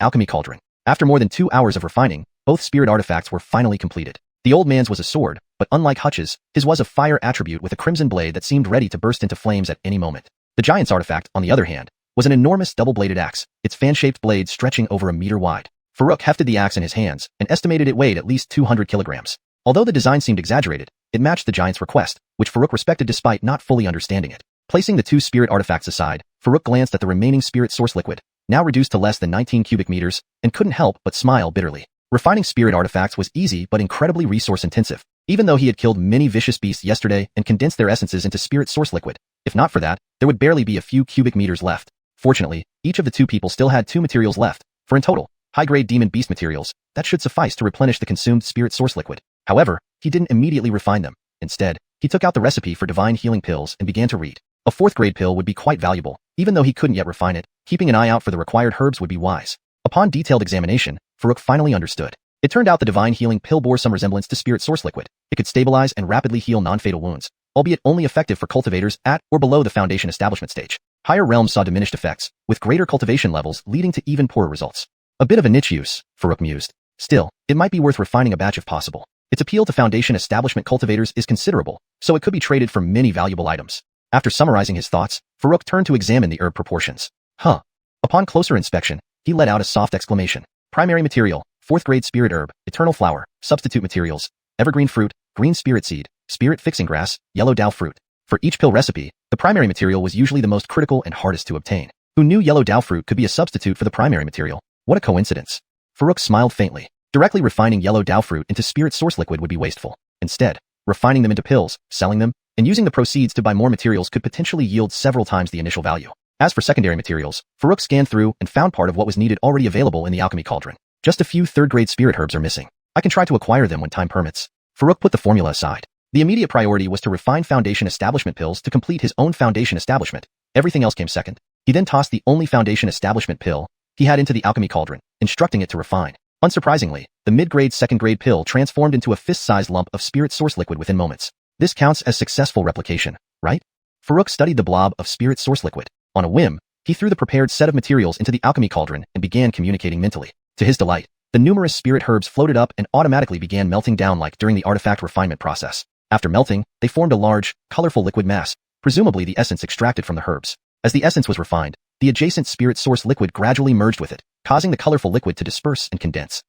Alchemy Cauldron. After more than 2 hours of refining, both spirit artifacts were finally completed. The old man's was a sword, but unlike Hutch's, his was a fire attribute with a crimson blade that seemed ready to burst into flames at any moment. The giant's artifact, on the other hand, was an enormous double-bladed axe, its fan-shaped blade stretching over a meter wide. Farouk hefted the axe in his hands and estimated it weighed at least 200 kilograms. Although the design seemed exaggerated, it matched the giant's request, which Farouk respected despite not fully understanding it. Placing the 2 spirit artifacts aside, Farouk glanced at the remaining spirit source liquid, now reduced to less than 19 cubic meters, and couldn't help but smile bitterly. Refining spirit artifacts was easy but incredibly resource-intensive. Even though he had killed many vicious beasts yesterday and condensed their essences into spirit source liquid, if not for that, there would barely be a few cubic meters left. Fortunately, each of the 2 people still had 2 materials left, for in total, high-grade demon beast materials, that should suffice to replenish the consumed spirit source liquid. However, he didn't immediately refine them. Instead, he took out the recipe for divine healing pills and began to read. A 4th-grade pill would be quite valuable, even though he couldn't yet refine it. Keeping an eye out for the required herbs would be wise. Upon detailed examination, Farouk finally understood. It turned out the divine healing pill bore some resemblance to spirit source liquid. It could stabilize and rapidly heal non-fatal wounds, albeit only effective for cultivators at or below the Foundation establishment stage. Higher realms saw diminished effects, with greater cultivation levels leading to even poorer results. A bit of a niche use, Farouk mused. Still, it might be worth refining a batch if possible. Its appeal to Foundation establishment cultivators is considerable, so it could be traded for many valuable items. After summarizing his thoughts, Farouk turned to examine the herb proportions. Huh. Upon closer inspection, he let out a soft exclamation. Primary material, 4th grade spirit herb, eternal flower, substitute materials, evergreen fruit, green spirit seed, spirit fixing grass, yellow dao fruit. For each pill recipe, the primary material was usually the most critical and hardest to obtain. Who knew yellow dao fruit could be a substitute for the primary material? What a coincidence. Farouk smiled faintly. Directly refining yellow dao fruit into spirit source liquid would be wasteful. Instead, refining them into pills, selling them, and using the proceeds to buy more materials could potentially yield several times the initial value. As for secondary materials, Farouk scanned through and found part of what was needed already available in the Alchemy Cauldron. Just a few 3rd grade spirit herbs are missing. I can try to acquire them when time permits. Farouk put the formula aside. The immediate priority was to refine Foundation establishment pills to complete his own Foundation establishment. Everything else came second. He then tossed the only Foundation establishment pill he had into the Alchemy Cauldron, instructing it to refine. Unsurprisingly, the mid-grade 2nd grade pill transformed into a fist-sized lump of spirit source liquid within moments. This counts as successful replication, right? Farouk studied the blob of spirit source liquid. On a whim, he threw the prepared set of materials into the Alchemy Cauldron and began communicating mentally. To his delight, the numerous spirit herbs floated up and automatically began melting down like during the artifact refinement process. After melting, they formed a large, colorful liquid mass, presumably the essence extracted from the herbs. As the essence was refined, the adjacent spirit source liquid gradually merged with it, causing the colorful liquid to disperse and condense.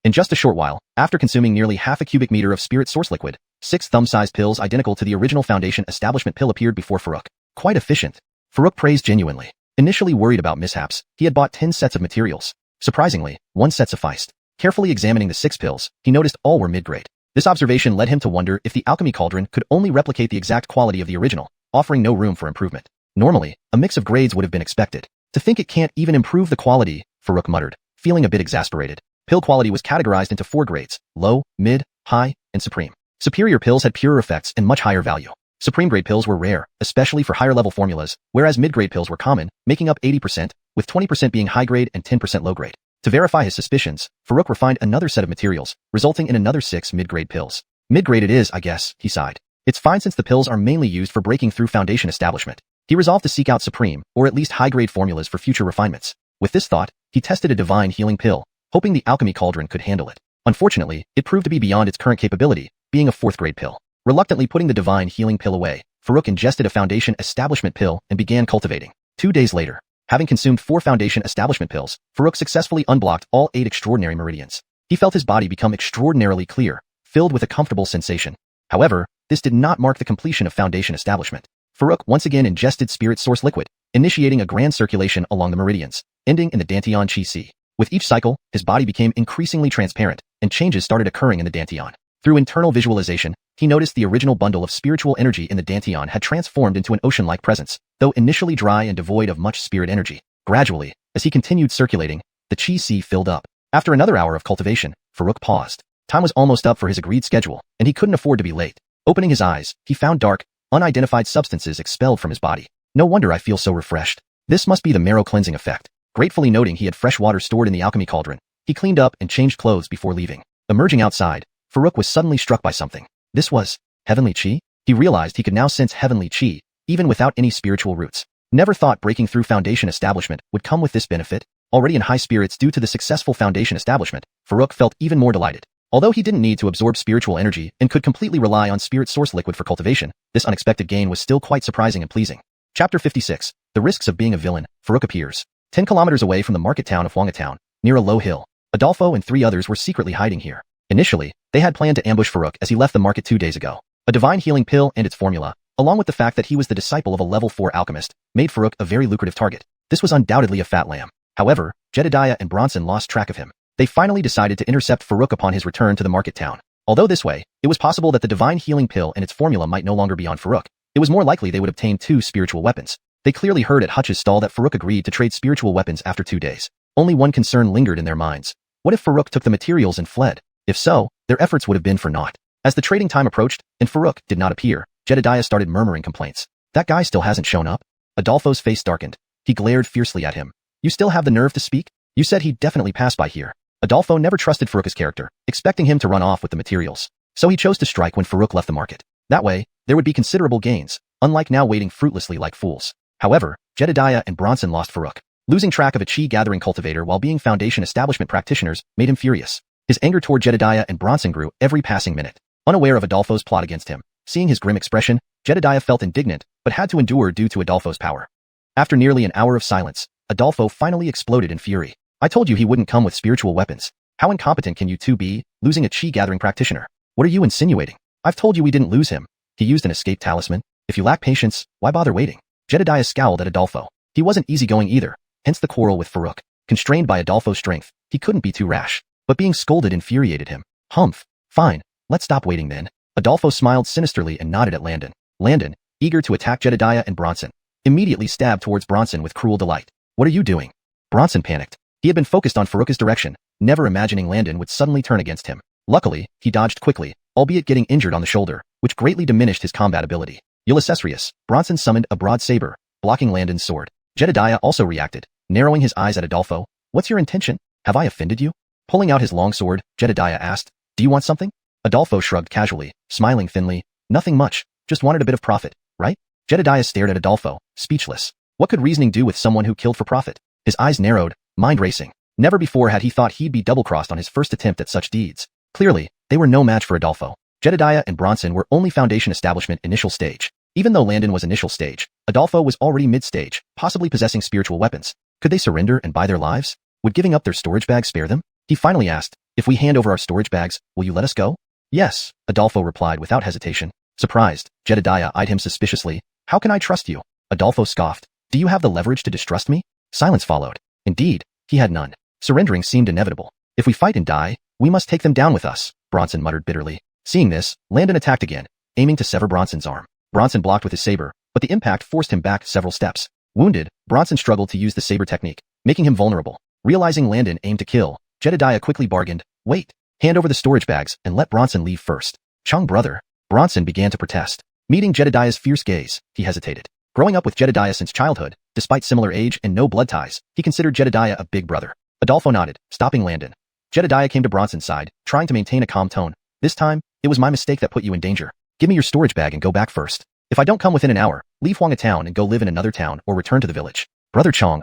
In just a short while, after consuming nearly half a cubic meter of spirit source liquid, 6 thumb-sized pills identical to the original Foundation establishment pill appeared before Farouk. Quite efficient. Farouk praised genuinely. Initially worried about mishaps, he had bought 10 sets of materials. Surprisingly, 1 set sufficed. Carefully examining the 6 pills, he noticed all were mid-grade. This observation led him to wonder if the Alchemy Cauldron could only replicate the exact quality of the original, offering no room for improvement. Normally, a mix of grades would have been expected. To think it can't even improve the quality, Farouk muttered, feeling a bit exasperated. Pill quality was categorized into 4 grades: low, mid, high, and supreme. Superior pills had purer effects and much higher value. Supreme grade pills were rare, especially for higher level formulas, whereas mid-grade pills were common, making up 80%, with 20% being high grade and 10% low grade. To verify his suspicions, Farouk refined another set of materials, resulting in another 6 mid-grade pills. Mid-grade it is, I guess, he sighed. It's fine since the pills are mainly used for breaking through Foundation establishment. He resolved to seek out supreme, or at least high-grade formulas for future refinements. With this thought, he tested a divine healing pill, hoping the Alchemy Cauldron could handle it. Unfortunately, it proved to be beyond its current capability, being a 4th grade pill. Reluctantly putting the divine healing pill away, Farouk ingested a Foundation establishment pill and began cultivating. 2 days later, having consumed 4 Foundation establishment pills, Farouk successfully unblocked all 8 extraordinary meridians. He felt his body become extraordinarily clear, filled with a comfortable sensation. However, this did not mark the completion of Foundation establishment. Farouk once again ingested spirit source liquid, initiating a grand circulation along the meridians, ending in the Dantian Chi Si. With each cycle, his body became increasingly transparent, and changes started occurring in the Dantian. Through internal visualization, he noticed the original bundle of spiritual energy in the Dantian had transformed into an ocean-like presence, though initially dry and devoid of much spirit energy. Gradually, as he continued circulating, the Chi Si filled up. After another hour of cultivation, Farouk paused. Time was almost up for his agreed schedule, and he couldn't afford to be late. Opening his eyes, he found dark, unidentified substances expelled from his body. No wonder I feel so refreshed. This must be the marrow cleansing effect. Gratefully noting he had fresh water stored in the Alchemy Cauldron, he cleaned up and changed clothes before leaving. Emerging outside, Farouk was suddenly struck by something. This was heavenly chi? He realized he could now sense heavenly chi, even without any spiritual roots. Never thought breaking through Foundation establishment would come with this benefit. Already in high spirits due to the successful Foundation establishment, Farouk felt even more delighted. Although he didn't need to absorb spiritual energy and could completely rely on spirit source liquid for cultivation, this unexpected gain was still quite surprising and pleasing. Chapter 56. The Risks of Being a Villain. Farouk appears 10 kilometers away from the market town of Wuxia town, near a low hill. Adolfo and 3 others were secretly hiding here. Initially, they had planned to ambush Farouk as he left the market 2 days ago. A divine healing pill and its formula, along with the fact that he was the disciple of a level 4 alchemist, made Farouk a very lucrative target. This was undoubtedly a fat lamb. However, Jedediah and Bronson lost track of him. They finally decided to intercept Farouk upon his return to the market town. Although this way, it was possible that the divine healing pill and its formula might no longer be on Farouk. It was more likely they would obtain 2 spiritual weapons. They clearly heard at Hutch's stall that Farouk agreed to trade spiritual weapons after 2 days. Only one concern lingered in their minds. What if Farouk took the materials and fled? If so, their efforts would have been for naught. As the trading time approached, and Farouk did not appear, Jedediah started murmuring complaints. That guy still hasn't shown up? Adolfo's face darkened. He glared fiercely at him. You still have the nerve to speak? You said he'd definitely pass by here. Adolfo never trusted Farouk's character, expecting him to run off with the materials. So he chose to strike when Farouk left the market. That way, there would be considerable gains, unlike now waiting fruitlessly like fools. However, Jedediah and Bronson lost Farouk. Losing track of a chi-gathering cultivator while being Foundation establishment practitioners made him furious. His anger toward Jedediah and Bronson grew every passing minute. Unaware of Adolfo's plot against him, seeing his grim expression, Jedediah felt indignant, but had to endure due to Adolfo's power. After nearly an hour of silence, Adolfo finally exploded in fury. I told you he wouldn't come with spiritual weapons. How incompetent can you two be, losing a chi-gathering practitioner? What are you insinuating? I've told you we didn't lose him. He used an escape talisman. If you lack patience, why bother waiting? Jedediah scowled at Adolfo. He wasn't easygoing either, hence the quarrel with Farouk. Constrained by Adolfo's strength, he couldn't be too rash. But being scolded infuriated him. Humph. Fine. Let's stop waiting then. Adolfo smiled sinisterly and nodded at Landon. Landon, eager to attack Jedediah and Bronson, immediately stabbed towards Bronson with cruel delight. What are you doing? Bronson panicked. He had been focused on Farouk's direction, never imagining Landon would suddenly turn against him. Luckily, he dodged quickly, albeit getting injured on the shoulder, which greatly diminished his combat ability. Ulysses, Bronson summoned a broad saber, blocking Landon's sword. Jedediah also reacted, narrowing his eyes at Adolfo. What's your intention? Have I offended you? Pulling out his long sword, Jedediah asked, do you want something? Adolfo shrugged casually, smiling thinly. Nothing much, just wanted a bit of profit, right? Jedediah stared at Adolfo, speechless. What could reasoning do with someone who killed for profit? His eyes narrowed, mind racing. Never before had he thought he'd be double-crossed on his first attempt at such deeds. Clearly, they were no match for Adolfo. Jedediah and Bronson were only Foundation establishment initial stage. Even though Landon was initial stage, Adolfo was already mid-stage, possibly possessing spiritual weapons. Could they surrender and buy their lives? Would giving up their storage bags spare them? He finally asked, if we hand over our storage bags, will you let us go? Yes, Adolfo replied without hesitation. Surprised, Jedediah eyed him suspiciously. How can I trust you? Adolfo scoffed. Do you have the leverage to distrust me? Silence followed. Indeed, he had none. Surrendering seemed inevitable. If we fight and die, we must take them down with us, Bronson muttered bitterly. Seeing this, Landon attacked again, aiming to sever Bronson's arm. Bronson blocked with his saber, but the impact forced him back several steps. Wounded, Bronson struggled to use the saber technique, making him vulnerable. Realizing Landon aimed to kill, Jedediah quickly bargained, wait, hand over the storage bags and let Bronson leave first. Chung brother. Bronson began to protest. Meeting Jedediah's fierce gaze, he hesitated. Growing up with Jedediah since childhood, despite similar age and no blood ties, he considered Jedediah a big brother. Adolfo nodded, stopping Landon. Jedediah came to Bronson's side, trying to maintain a calm tone. This time, it was my mistake that put you in danger. Give me your storage bag and go back first. If I don't come within an hour, leave Huanga town and go live in another town or return to the village. Brother Chong,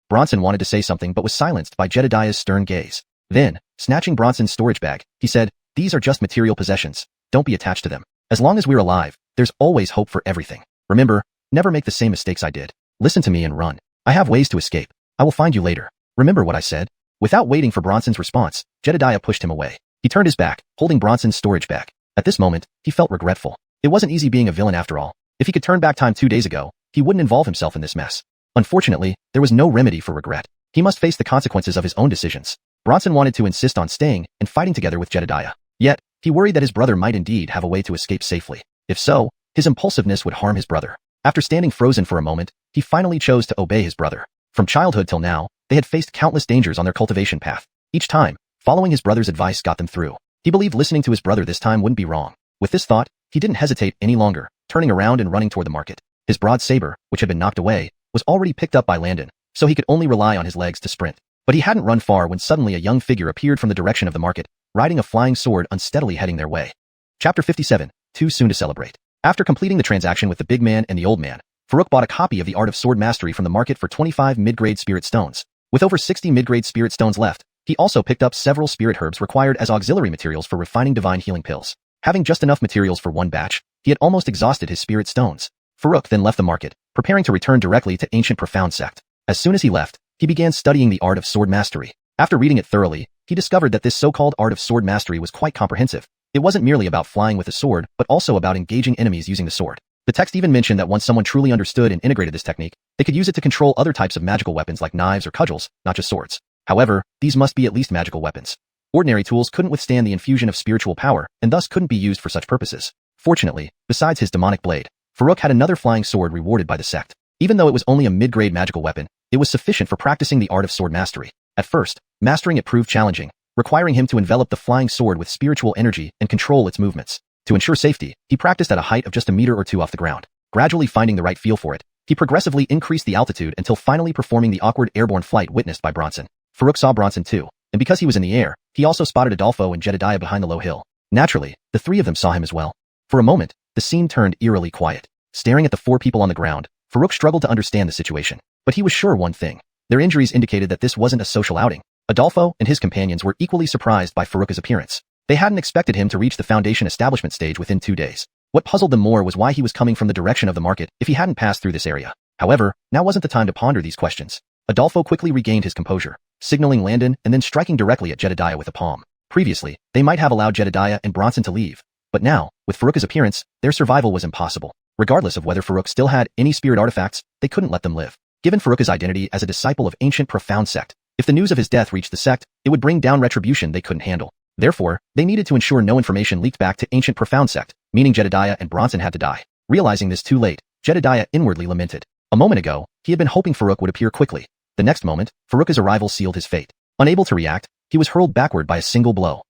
Bronson wanted to say something but was silenced by Jedediah's stern gaze. Then, snatching Bronson's storage bag, he said, these are just material possessions. Don't be attached to them. As long as we're alive, there's always hope for everything. Remember, never make the same mistakes I did. Listen to me and run. I have ways to escape. I will find you later. Remember what I said? Without waiting for Bronson's response, Jedediah pushed him away. He turned his back, holding Bronson's storage bag. At this moment, he felt regretful. It wasn't easy being a villain after all. If he could turn back time 2 days ago, he wouldn't involve himself in this mess. Unfortunately, there was no remedy for regret. He must face the consequences of his own decisions. Bronson wanted to insist on staying and fighting together with Jedediah. Yet, he worried that his brother might indeed have a way to escape safely. If so, his impulsiveness would harm his brother. After standing frozen for a moment, he finally chose to obey his brother. From childhood till now, they had faced countless dangers on their cultivation path. Each time, following his brother's advice got them through. He believed listening to his brother this time wouldn't be wrong. With this thought, he didn't hesitate any longer, turning around and running toward the market. His broad saber, which had been knocked away, was already picked up by Landon, so he could only rely on his legs to sprint. But he hadn't run far when suddenly a young figure appeared from the direction of the market, riding a flying sword unsteadily heading their way. Chapter 57, Too Soon to Celebrate. After completing the transaction with the big man and the old man, Farouk bought a copy of the Art of Sword Mastery from the market for 25 mid-grade spirit stones. With over 60 mid-grade spirit stones left, he also picked up several spirit herbs required as auxiliary materials for refining divine healing pills. Having just enough materials for one batch, he had almost exhausted his spirit stones. Farouk then left the market, preparing to return directly to Ancient Profound Sect. As soon as he left, he began studying the Art of Sword Mastery. After reading it thoroughly, he discovered that this so-called Art of Sword Mastery was quite comprehensive. It wasn't merely about flying with a sword, but also about engaging enemies using the sword. The text even mentioned that once someone truly understood and integrated this technique, they could use it to control other types of magical weapons like knives or cudgels, not just swords. However, these must be at least magical weapons. Ordinary tools couldn't withstand the infusion of spiritual power, and thus couldn't be used for such purposes. Fortunately, besides his demonic blade, Farouk had another flying sword rewarded by the sect. Even though it was only a mid-grade magical weapon, it was sufficient for practicing the Art of Sword Mastery. At first, mastering it proved challenging, requiring him to envelop the flying sword with spiritual energy and control its movements. To ensure safety, he practiced at a height of just a meter or two off the ground. Gradually finding the right feel for it, he progressively increased the altitude until finally performing the awkward airborne flight witnessed by Bronson. Farouk saw Bronson too, and because he was in the air, he also spotted Adolfo and Jedediah behind the low hill. Naturally, the three of them saw him as well. For a moment, the scene turned eerily quiet. Staring at the four people on the ground, Farouk struggled to understand the situation. But he was sure one thing. Their injuries indicated that this wasn't a social outing. Adolfo and his companions were equally surprised by Farouk's appearance. They hadn't expected him to reach the Foundation establishment stage within 2 days. What puzzled them more was why he was coming from the direction of the market if he hadn't passed through this area. However, now wasn't the time to ponder these questions. Adolfo quickly regained his composure, signaling Landon and then striking directly at Jedediah with a palm. Previously, they might have allowed Jedediah and Bronson to leave, but now, with Farouk's appearance, their survival was impossible. Regardless of whether Farouk still had any spirit artifacts, they couldn't let them live. Given Farouk's identity as a disciple of ancient profound sect, if the news of his death reached the sect, it would bring down retribution they couldn't handle. Therefore, they needed to ensure no information leaked back to ancient profound sect, meaning Jedediah and Bronson had to die. Realizing this too late, Jedediah inwardly lamented. A moment ago, he had been hoping Farouk would appear quickly. The next moment, Farouk's arrival sealed his fate. Unable to react, he was hurled backward by a single blow.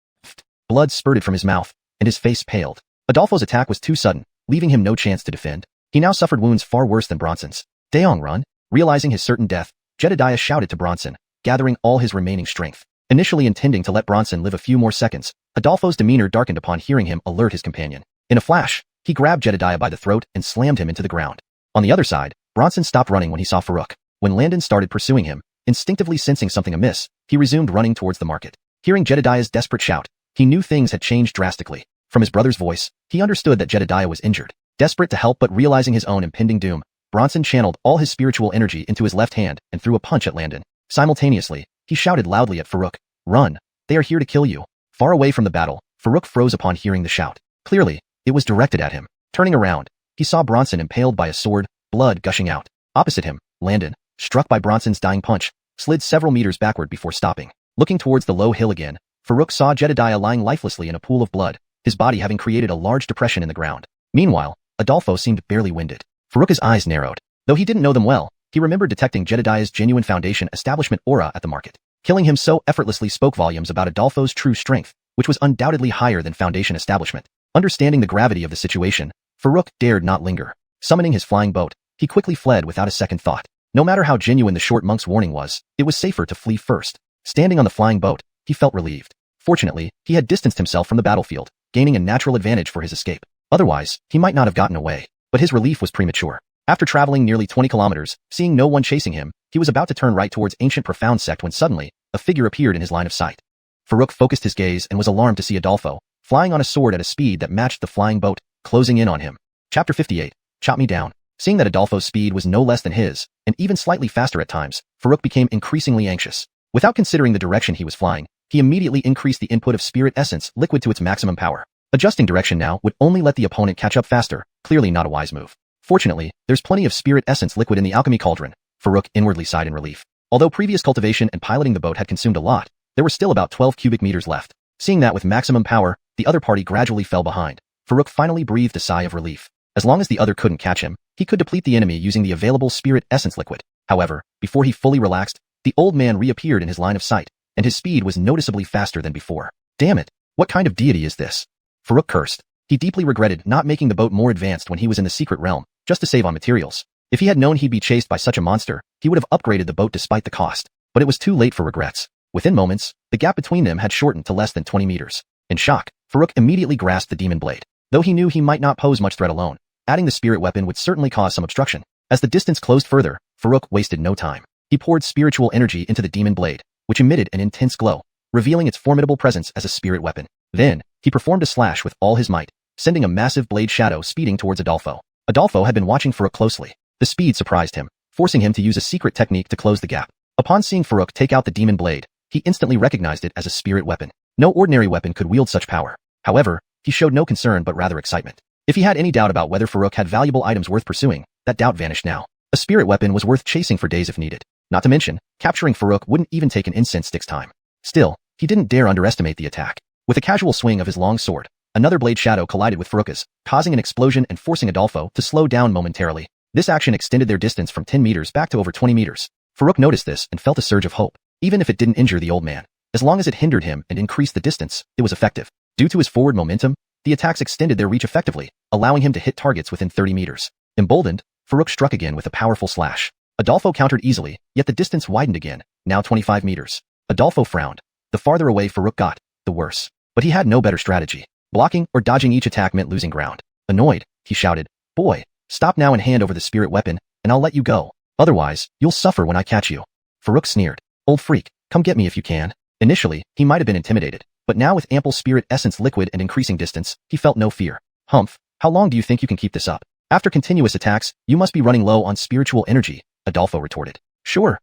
Blood spurted from his mouth, and his face paled. Adolfo's attack was too sudden, leaving him no chance to defend. He now suffered wounds far worse than Bronson's. Daong run. Realizing his certain death, Jedediah shouted to Bronson, gathering all his remaining strength. Initially intending to let Bronson live a few more seconds, Adolfo's demeanor darkened upon hearing him alert his companion. In a flash, he grabbed Jedediah by the throat and slammed him into the ground. On the other side, Bronson stopped running when he saw Farouk. When Landon started pursuing him, instinctively sensing something amiss, he resumed running towards the market. Hearing Jedediah's desperate shout, he knew things had changed drastically. From his brother's voice, he understood that Jedediah was injured. Desperate to help but realizing his own impending doom, Bronson channeled all his spiritual energy into his left hand and threw a punch at Landon. Simultaneously, he shouted loudly at Farouk, "Run! They are here to kill you." Far away from the battle, Farouk froze upon hearing the shout. Clearly, it was directed at him. Turning around, he saw Bronson impaled by a sword, blood gushing out. Opposite him, Landon, struck by Bronson's dying punch, slid several meters backward before stopping. Looking towards the low hill again, Farouk saw Jedediah lying lifelessly in a pool of blood, his body having created a large depression in the ground. Meanwhile, Adolfo seemed barely winded. Farouk's eyes narrowed. Though he didn't know them well, he remembered detecting Jedediah's genuine Foundation establishment aura at the market. Killing him so effortlessly spoke volumes about Adolfo's true strength, which was undoubtedly higher than Foundation establishment. Understanding the gravity of the situation, Farouk dared not linger. Summoning his flying boat, he quickly fled without a second thought. No matter how genuine the short monk's warning was, it was safer to flee first. Standing on the flying boat, he felt relieved. Fortunately, he had distanced himself from the battlefield, gaining a natural advantage for his escape. Otherwise, he might not have gotten away. But his relief was premature. After traveling nearly 20 kilometers, seeing no one chasing him, he was about to turn right towards ancient profound sect when suddenly, a figure appeared in his line of sight. Farouk focused his gaze and was alarmed to see Adolfo, flying on a sword at a speed that matched the flying boat, closing in on him. Chapter 58. Chop me down. Seeing that Adolfo's speed was no less than his, and even slightly faster at times, Farouk became increasingly anxious. Without considering the direction he was flying, he immediately increased the input of spirit essence liquid to its maximum power. Adjusting direction now would only let the opponent catch up faster, clearly not a wise move. Fortunately, there's plenty of spirit essence liquid in the Alchemy Cauldron. Farouk inwardly sighed in relief. Although previous cultivation and piloting the boat had consumed a lot, there were still about 12 cubic meters left. Seeing that with maximum power, the other party gradually fell behind. Farouk finally breathed a sigh of relief. As long as the other couldn't catch him, he could deplete the enemy using the available spirit essence liquid. However, before he fully relaxed, the old man reappeared in his line of sight, and his speed was noticeably faster than before. Damn it! What kind of deity is this? Farouk cursed. He deeply regretted not making the boat more advanced when he was in the secret realm, just to save on materials. If he had known he'd be chased by such a monster, he would have upgraded the boat despite the cost. But it was too late for regrets. Within moments, the gap between them had shortened to less than 20 meters. In shock, Farouk immediately grasped the demon blade. Though he knew he might not pose much threat alone, adding the spirit weapon would certainly cause some obstruction. As the distance closed further, Farouk wasted no time. He poured spiritual energy into the demon blade, which emitted an intense glow, revealing its formidable presence as a spirit weapon. Then, he performed a slash with all his might, sending a massive blade shadow speeding towards Adolfo. Adolfo had been watching Farouk closely. The speed surprised him, forcing him to use a secret technique to close the gap. Upon seeing Farouk take out the demon blade, he instantly recognized it as a spirit weapon. No ordinary weapon could wield such power. However, he showed no concern but rather excitement. If he had any doubt about whether Farouk had valuable items worth pursuing, that doubt vanished now. A spirit weapon was worth chasing for days if needed. Not to mention, capturing Farouk wouldn't even take an incense stick's time. Still, he didn't dare underestimate the attack. With a casual swing of his long sword, another blade shadow collided with Farouk's, causing an explosion and forcing Adolfo to slow down momentarily. This action extended their distance from 10 meters back to over 20 meters. Farouk noticed this and felt a surge of hope. Even if it didn't injure the old man, as long as it hindered him and increased the distance, it was effective. Due to his forward momentum, the attacks extended their reach effectively, allowing him to hit targets within 30 meters. Emboldened, Farouk struck again with a powerful slash. Adolfo countered easily, yet the distance widened again, now 25 meters. Adolfo frowned. The farther away Farouk got, the worse. But he had no better strategy. Blocking or dodging each attack meant losing ground. Annoyed, he shouted, "Boy, stop now and hand over the spirit weapon, and I'll let you go. Otherwise, you'll suffer when I catch you." Farouk sneered. "Old freak, Come get me if you can. Initially, he might have been intimidated, but now with ample spirit essence liquid and increasing distance, he felt no fear. Humph, how long do you think you can keep this up? After continuous attacks, you must be running low on spiritual energy, Adolfo retorted. Sure.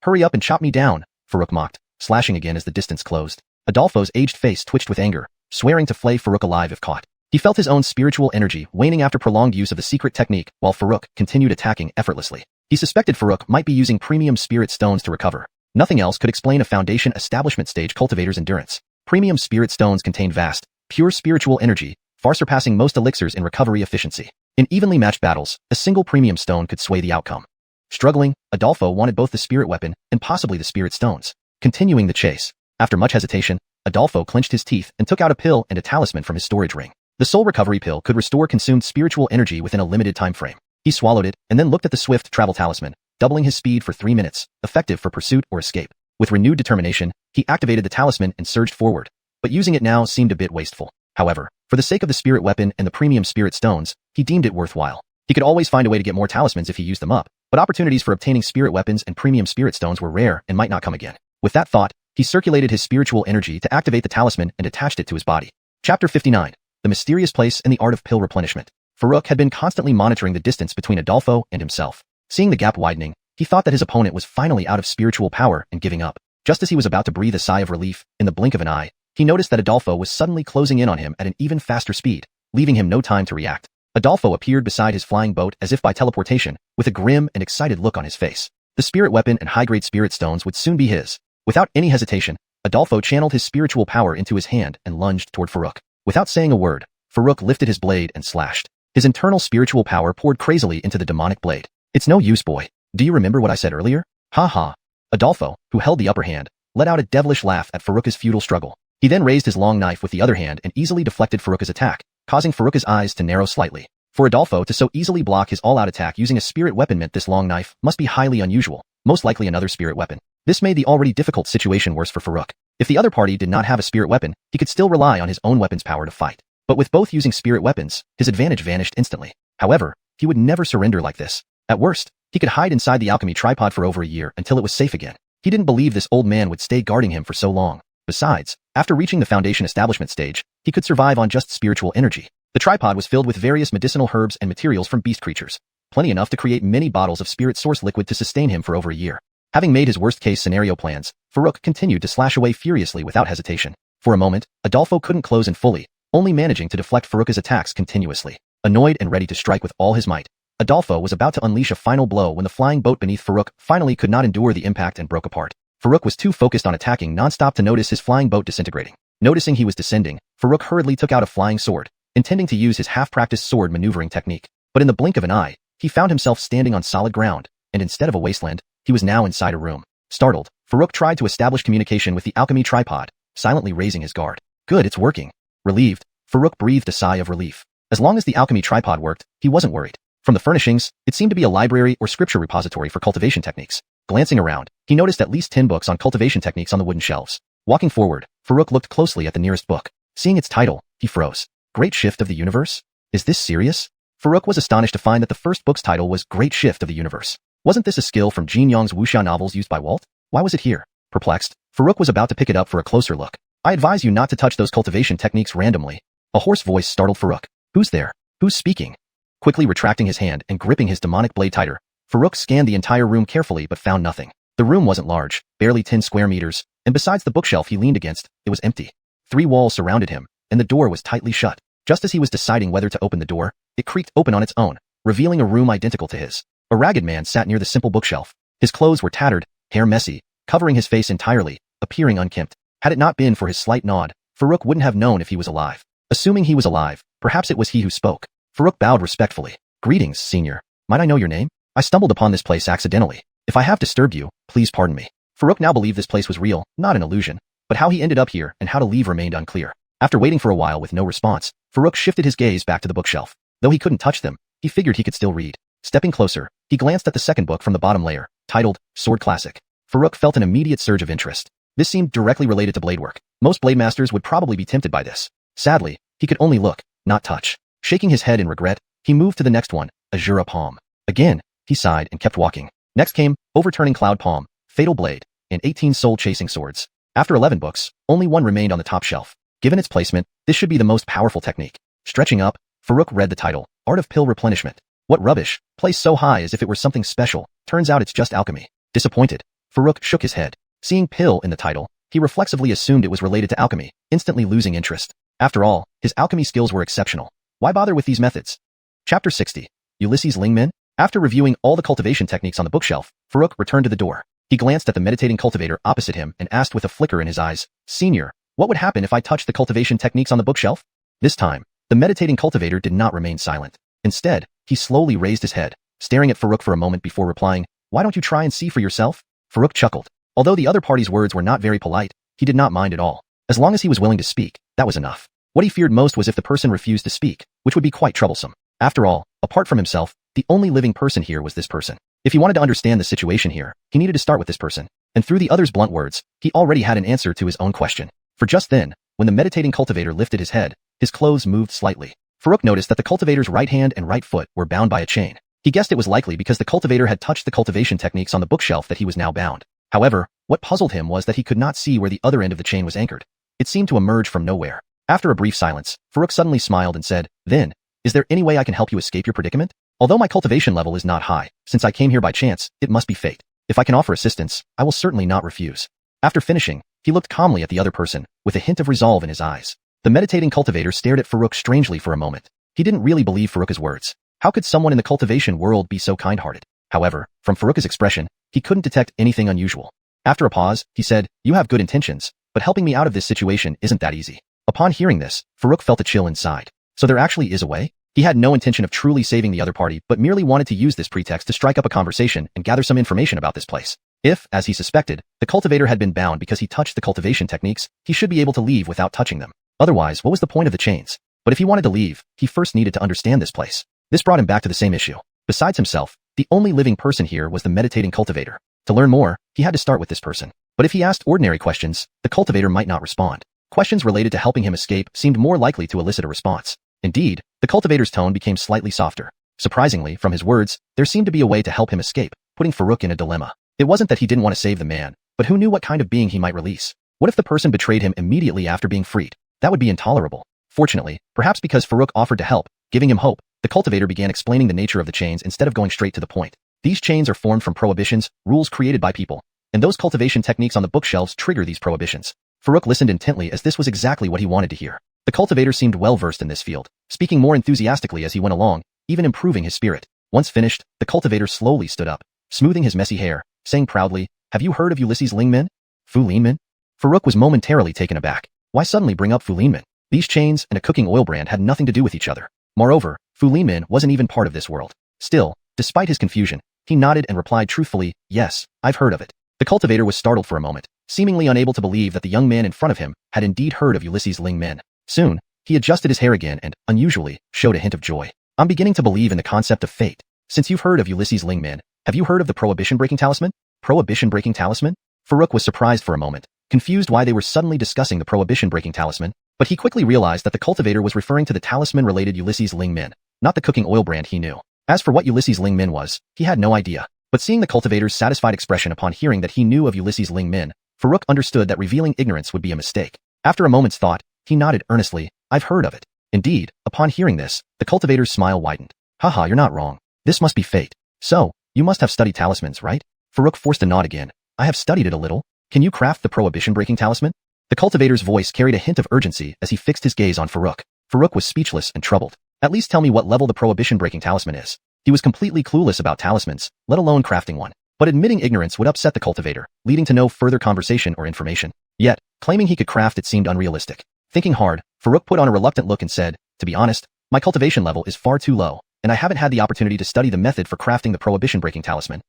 Hurry up and chop me down, Farouk mocked, slashing again as the distance closed. Adolfo's aged face twitched with anger, swearing to flay Farouk alive if caught. He felt his own spiritual energy waning after prolonged use of the secret technique, while Farouk continued attacking effortlessly. He suspected Farouk might be using premium spirit stones to recover. Nothing else could explain a foundation establishment stage cultivator's endurance. Premium spirit stones contain vast, pure spiritual energy, far surpassing most elixirs in recovery efficiency. In evenly matched battles, a single premium stone could sway the outcome. Struggling, Adolfo wanted both the spirit weapon and possibly the spirit stones. Continuing the chase. After much hesitation, Adolfo clenched his teeth and took out a pill and a talisman from his storage ring. The soul recovery pill could restore consumed spiritual energy within a limited time frame. He swallowed it and then looked at the swift travel talisman, doubling his speed for 3 minutes, effective for pursuit or escape. With renewed determination, he activated the talisman and surged forward, but using it now seemed a bit wasteful. However, for the sake of the spirit weapon and the premium spirit stones, he deemed it worthwhile. He could always find a way to get more talismans if he used them up, but opportunities for obtaining spirit weapons and premium spirit stones were rare and might not come again. With that thought, he circulated his spiritual energy to activate the talisman and attached it to his body. Chapter 59. The Mysterious Place and the Art of Pill Replenishment. Farouk had been constantly monitoring the distance between Adolfo and himself. Seeing the gap widening, he thought that his opponent was finally out of spiritual power and giving up. Just as he was about to breathe a sigh of relief, in the blink of an eye, he noticed that Adolfo was suddenly closing in on him at an even faster speed, leaving him no time to react. Adolfo appeared beside his flying boat as if by teleportation, with a grim and excited look on his face. The spirit weapon and high-grade spirit stones would soon be his. Without any hesitation, Adolfo channeled his spiritual power into his hand and lunged toward Farouk. Without saying a word, Farouk lifted his blade and slashed. His internal spiritual power poured crazily into the demonic blade. It's no use, boy. Do you remember what I said earlier? Ha ha. Adolfo, who held the upper hand, let out a devilish laugh at Farouk's futile struggle. He then raised his long knife with the other hand and easily deflected Farouk's attack, causing Farouk's eyes to narrow slightly. For Adolfo to so easily block his all-out attack using a spirit weapon meant this long knife must be highly unusual, most likely another spirit weapon. This made the already difficult situation worse for Farouk. If the other party did not have a spirit weapon, he could still rely on his own weapon's power to fight. But with both using spirit weapons, his advantage vanished instantly. However, he would never surrender like this. At worst, he could hide inside the alchemy tripod for over a year until it was safe again. He didn't believe this old man would stay guarding him for so long. Besides, after reaching the foundation establishment stage, he could survive on just spiritual energy. The tripod was filled with various medicinal herbs and materials from beast creatures, plenty enough to create many bottles of spirit source liquid to sustain him for over a year. Having made his worst-case scenario plans, Farouk continued to slash away furiously without hesitation. For a moment, Adolfo couldn't close in fully, only managing to deflect Farouk's attacks continuously. Annoyed and ready to strike with all his might, Adolfo was about to unleash a final blow when the flying boat beneath Farouk finally could not endure the impact and broke apart. Farouk was too focused on attacking non-stop to notice his flying boat disintegrating. Noticing he was descending, Farouk hurriedly took out a flying sword, intending to use his half-practiced sword maneuvering technique. But in the blink of an eye, he found himself standing on solid ground, and instead of a wasteland, he was now inside a room. Startled, Farouk tried to establish communication with the alchemy tripod, silently raising his guard. Good, it's working. Relieved, Farouk breathed a sigh of relief. As long as the alchemy tripod worked, he wasn't worried. From the furnishings, it seemed to be a library or scripture repository for cultivation techniques. Glancing around, he noticed at least 10 books on cultivation techniques on the wooden shelves. Walking forward, Farouk looked closely at the nearest book. Seeing its title, he froze. Great Shift of the Universe? Is this serious? Farouk was astonished to find that the first book's title was Great Shift of the Universe. Wasn't this a skill from Jin Yong's Wuxia novels used by Walt? Why was it here? Perplexed, Farouk was about to pick it up for a closer look. I advise you not to touch those cultivation techniques randomly. A hoarse voice startled Farouk. Who's there? Who's speaking? Quickly retracting his hand and gripping his demonic blade tighter, Farouk scanned the entire room carefully but found nothing. The room wasn't large, barely 10 square meters, and besides the bookshelf he leaned against, it was empty. 3 walls surrounded him, and the door was tightly shut. Just as he was deciding whether to open the door, it creaked open on its own, revealing a room identical to his. A ragged man sat near the simple bookshelf. His clothes were tattered, hair messy, covering his face entirely, appearing unkempt. Had it not been for his slight nod, Farouk wouldn't have known if he was alive. Assuming he was alive, perhaps it was he who spoke. Farouk bowed respectfully. Greetings, senior. Might I know your name? I stumbled upon this place accidentally. If I have disturbed you, please pardon me. Farouk now believed this place was real, not an illusion, but how he ended up here and how to leave remained unclear. After waiting for a while with no response, Farouk shifted his gaze back to the bookshelf. Though he couldn't touch them, he figured he could still read. Stepping closer, he glanced at the second book from the bottom layer, titled Sword Classic. Farouk felt an immediate surge of interest. This seemed directly related to blade work. Most blade masters would probably be tempted by this. Sadly, he could only look, not touch. Shaking his head in regret, he moved to the next one, Azura Palm. Again, he sighed and kept walking. Next came Overturning Cloud Palm, Fatal Blade. and 18 soul-chasing swords. After 11 books, only one remained on the top shelf. Given its placement, this should be the most powerful technique. Stretching up, Farouk read the title, Art of Pill Replenishment. What rubbish, placed so high as if it were something special, turns out it's just alchemy. Disappointed, Farouk shook his head. Seeing pill in the title, he reflexively assumed it was related to alchemy, instantly losing interest. After all, his alchemy skills were exceptional. Why bother with these methods? Chapter 60. Ulysses Lingmin? After reviewing all the cultivation techniques on the bookshelf, Farouk returned to the door. He glanced at the meditating cultivator opposite him and asked with a flicker in his eyes, Senior, what would happen if I touched the cultivation techniques on the bookshelf? This time, the meditating cultivator did not remain silent. Instead, he slowly raised his head, staring at Farouk for a moment before replying, Why don't you try and see for yourself? Farouk chuckled. Although the other party's words were not very polite, he did not mind at all. As long as he was willing to speak, that was enough. What he feared most was if the person refused to speak, which would be quite troublesome. After all, apart from himself, the only living person here was this person. If he wanted to understand the situation here, he needed to start with this person. And through the other's blunt words, he already had an answer to his own question. For just then, when the meditating cultivator lifted his head, his clothes moved slightly. Farouk noticed that the cultivator's right hand and right foot were bound by a chain. He guessed it was likely because the cultivator had touched the cultivation techniques on the bookshelf that he was now bound. However, what puzzled him was that he could not see where the other end of the chain was anchored. It seemed to emerge from nowhere. After a brief silence, Farouk suddenly smiled and said, Then, is there any way I can help you escape your predicament? Although my cultivation level is not high, since I came here by chance, it must be fate. If I can offer assistance, I will certainly not refuse. After finishing, he looked calmly at the other person, with a hint of resolve in his eyes. The meditating cultivator stared at Farouk strangely for a moment. He didn't really believe Farouk's words. How could someone in the cultivation world be so kind-hearted? However, from Farouk's expression, he couldn't detect anything unusual. After a pause, he said, You have good intentions, but helping me out of this situation isn't that easy. Upon hearing this, Farouk felt a chill inside. So there actually is a way? He had no intention of truly saving the other party, but merely wanted to use this pretext to strike up a conversation and gather some information about this place. If, as he suspected, the cultivator had been bound because he touched the cultivation techniques, he should be able to leave without touching them. Otherwise, what was the point of the chains? But if he wanted to leave, he first needed to understand this place. This brought him back to the same issue. Besides himself, the only living person here was the meditating cultivator. To learn more, he had to start with this person. But if he asked ordinary questions, the cultivator might not respond. Questions related to helping him escape seemed more likely to elicit a response. Indeed, the cultivator's tone became slightly softer. Surprisingly, from his words, there seemed to be a way to help him escape, putting Farouk in a dilemma. It wasn't that he didn't want to save the man, but who knew what kind of being he might release? What if the person betrayed him immediately after being freed? That would be intolerable. Fortunately, perhaps because Farouk offered to help, giving him hope, the cultivator began explaining the nature of the chains instead of going straight to the point. These chains are formed from prohibitions, rules created by people, and those cultivation techniques on the bookshelves trigger these prohibitions. Farouk listened intently as this was exactly what he wanted to hear. The cultivator seemed well-versed in this field, speaking more enthusiastically as he went along, even improving his spirit. Once finished, the cultivator slowly stood up, smoothing his messy hair, saying proudly, Have you heard of Ulysses Lingmin? Fu Linmin? Farouk was momentarily taken aback. Why suddenly bring up Fu Linmin? These chains and a cooking oil brand had nothing to do with each other. Moreover, Fu Linmin wasn't even part of this world. Still, despite his confusion, he nodded and replied truthfully, Yes, I've heard of it. The cultivator was startled for a moment, seemingly unable to believe that the young man in front of him had indeed heard of Ulysses Lingmin. Soon, he adjusted his hair again and, unusually, showed a hint of joy. I'm beginning to believe in the concept of fate. Since you've heard of Ulysses Lingmin, have you heard of the prohibition-breaking talisman? Prohibition-breaking talisman? Farouk was surprised for a moment, confused why they were suddenly discussing the prohibition-breaking talisman, but he quickly realized that the cultivator was referring to the talisman-related Ulysses Lingmin, not the cooking oil brand he knew. As for what Ulysses Lingmin was, he had no idea. But seeing the cultivator's satisfied expression upon hearing that he knew of Ulysses Lingmin, Farouk understood that revealing ignorance would be a mistake. After a moment's thought, he nodded earnestly, I've heard of it. Indeed, upon hearing this, the cultivator's smile widened. Haha, you're not wrong. This must be fate. So, you must have studied talismans, right? Farouk forced a nod again. I have studied it a little. Can you craft the prohibition-breaking talisman? The cultivator's voice carried a hint of urgency as he fixed his gaze on Farouk. Farouk was speechless and troubled. At least tell me what level the prohibition-breaking talisman is. He was completely clueless about talismans, let alone crafting one. But admitting ignorance would upset the cultivator, leading to no further conversation or information. Yet, claiming he could craft it seemed unrealistic. Thinking hard, Farouk put on a reluctant look and said, To be honest, my cultivation level is far too low, and I haven't had the opportunity to study the method for crafting the prohibition-breaking talisman.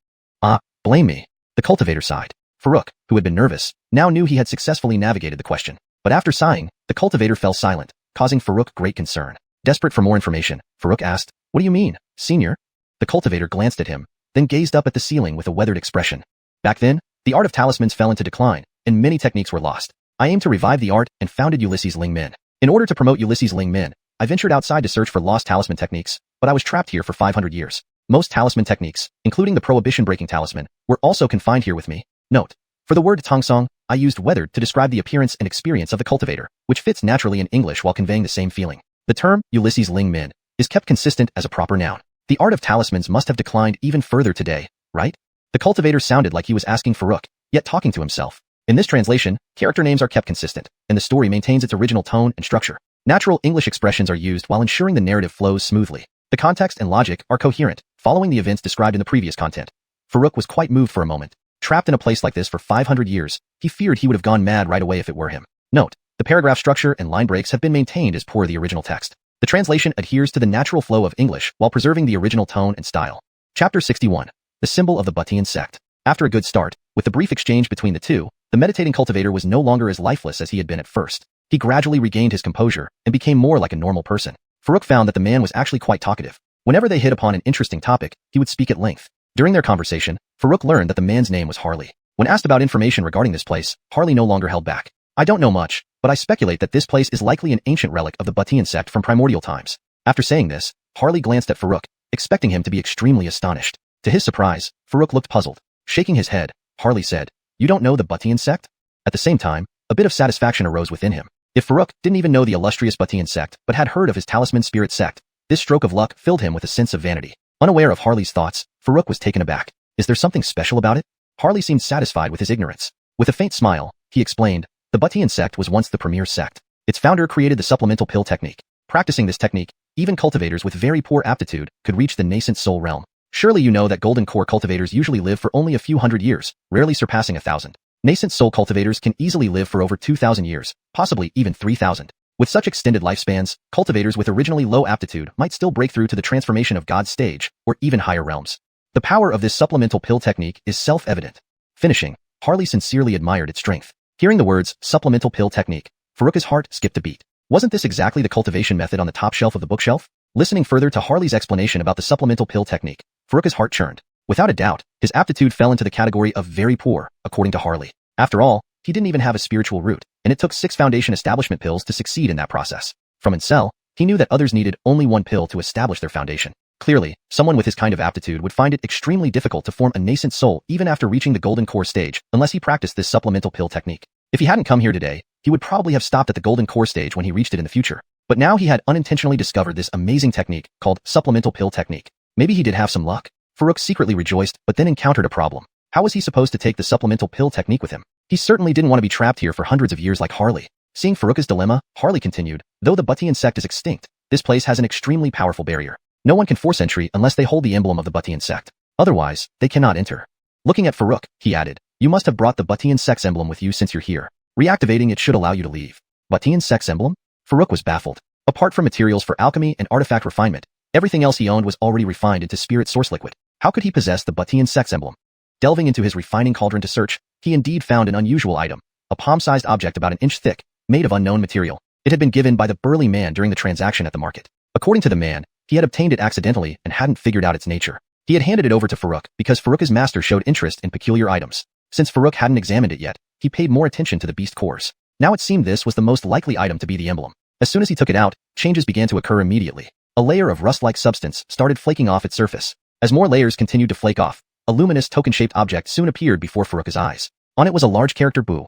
Blame me. The cultivator sighed. Farouk, who had been nervous, now knew he had successfully navigated the question. But after sighing, the cultivator fell silent, causing Farouk great concern. Desperate for more information, Farouk asked, What do you mean, senior? The cultivator glanced at him, then gazed up at the ceiling with a weathered expression. Back then, the art of talismans fell into decline, and many techniques were lost. I aimed to revive the art and founded Ulysses Lingmin. In order to promote Ulysses Lingmin, I ventured outside to search for lost talisman techniques, but I was trapped here for 500 years. Most talisman techniques, including the prohibition-breaking talisman, were also confined here with me. Note: For the word tangsong, I used weathered to describe the appearance and experience of the cultivator, which fits naturally in English while conveying the same feeling. The term, Ulysses Ling Min, is kept consistent as a proper noun. The art of talismans must have declined even further today, right? The cultivator sounded like he was asking Farouk, yet talking to himself. In this translation, character names are kept consistent, and the story maintains its original tone and structure. Natural English expressions are used while ensuring the narrative flows smoothly. The context and logic are coherent, following the events described in the previous content. Farouk was quite moved for a moment. Trapped in a place like this for 500 years, he feared he would have gone mad right away if it were him. Note, the paragraph structure and line breaks have been maintained as per the original text. The translation adheres to the natural flow of English while preserving the original tone and style. Chapter 61. The Symbol of the Batian Sect. After a good start, with the brief exchange between the two, the meditating cultivator was no longer as lifeless as he had been at first. He gradually regained his composure and became more like a normal person. Farouk found that the man was actually quite talkative. Whenever they hit upon an interesting topic, he would speak at length. During their conversation, Farouk learned that the man's name was Harley. When asked about information regarding this place, Harley no longer held back. I don't know much, but I speculate that this place is likely an ancient relic of the Batian sect from primordial times. After saying this, Harley glanced at Farouk, expecting him to be extremely astonished. To his surprise, Farouk looked puzzled. Shaking his head, Harley said, "You don't know the Batian sect?" At the same time, a bit of satisfaction arose within him. If Farouk didn't even know the illustrious Batian sect but had heard of his talisman spirit sect, this stroke of luck filled him with a sense of vanity. Unaware of Harley's thoughts, Farouk was taken aback. Is there something special about it? Harley seemed satisfied with his ignorance. With a faint smile, he explained, the Batian sect was once the premier sect. Its founder created the supplemental pill technique. Practicing this technique, even cultivators with very poor aptitude could reach the nascent soul realm. Surely you know that golden core cultivators usually live for only a few hundred years, rarely surpassing 1,000. Nascent soul cultivators can easily live for over 2,000 years, possibly even 3,000. With such extended lifespans, cultivators with originally low aptitude might still break through to the transformation of God's stage, or even higher realms. The power of this supplemental pill technique is self-evident. Finishing, Harley sincerely admired its strength. Hearing the words, supplemental pill technique, Farouk's heart skipped a beat. Wasn't this exactly the cultivation method on the top shelf of the bookshelf? Listening further to Harley's explanation about the supplemental pill technique, Farouk's heart churned. Without a doubt, his aptitude fell into the category of very poor, according to Harley. After all, he didn't even have a spiritual root, and it took 6 foundation establishment pills to succeed in that process. From Ancestral, he knew that others needed only 1 pill to establish their foundation. Clearly, someone with his kind of aptitude would find it extremely difficult to form a nascent soul even after reaching the golden core stage, unless he practiced this supplemental pill technique. If he hadn't come here today, he would probably have stopped at the golden core stage when he reached it in the future. But now he had unintentionally discovered this amazing technique called supplemental pill technique. Maybe he did have some luck. Farouk secretly rejoiced, but then encountered a problem. How was he supposed to take the supplemental pill technique with him? He certainly didn't want to be trapped here for hundreds of years like Harley. Seeing Farouk's dilemma, Harley continued, though the Batian sect is extinct, this place has an extremely powerful barrier. No one can force entry unless they hold the emblem of the Batian sect. Otherwise, they cannot enter. Looking at Farouk, he added, you must have brought the Batian sect's emblem with you since you're here. Reactivating it should allow you to leave. Batian sect's emblem? Farouk was baffled. Apart from materials for alchemy and artifact refinement, everything else he owned was already refined into spirit source liquid. How could he possess the Batian sect's emblem? Delving into his refining cauldron to search, he indeed found an unusual item, a palm-sized object about an inch thick, made of unknown material. It had been given by the burly man during the transaction at the market. According to the man, he had obtained it accidentally and hadn't figured out its nature. He had handed it over to Farouk because Farouk's master showed interest in peculiar items. Since Farouk hadn't examined it yet, he paid more attention to the beast cores. Now it seemed this was the most likely item to be the emblem. As soon as he took it out, changes began to occur immediately. A layer of rust-like substance started flaking off its surface. As more layers continued to flake off, a luminous token-shaped object soon appeared before Farouk's eyes. On it was a large character Boo.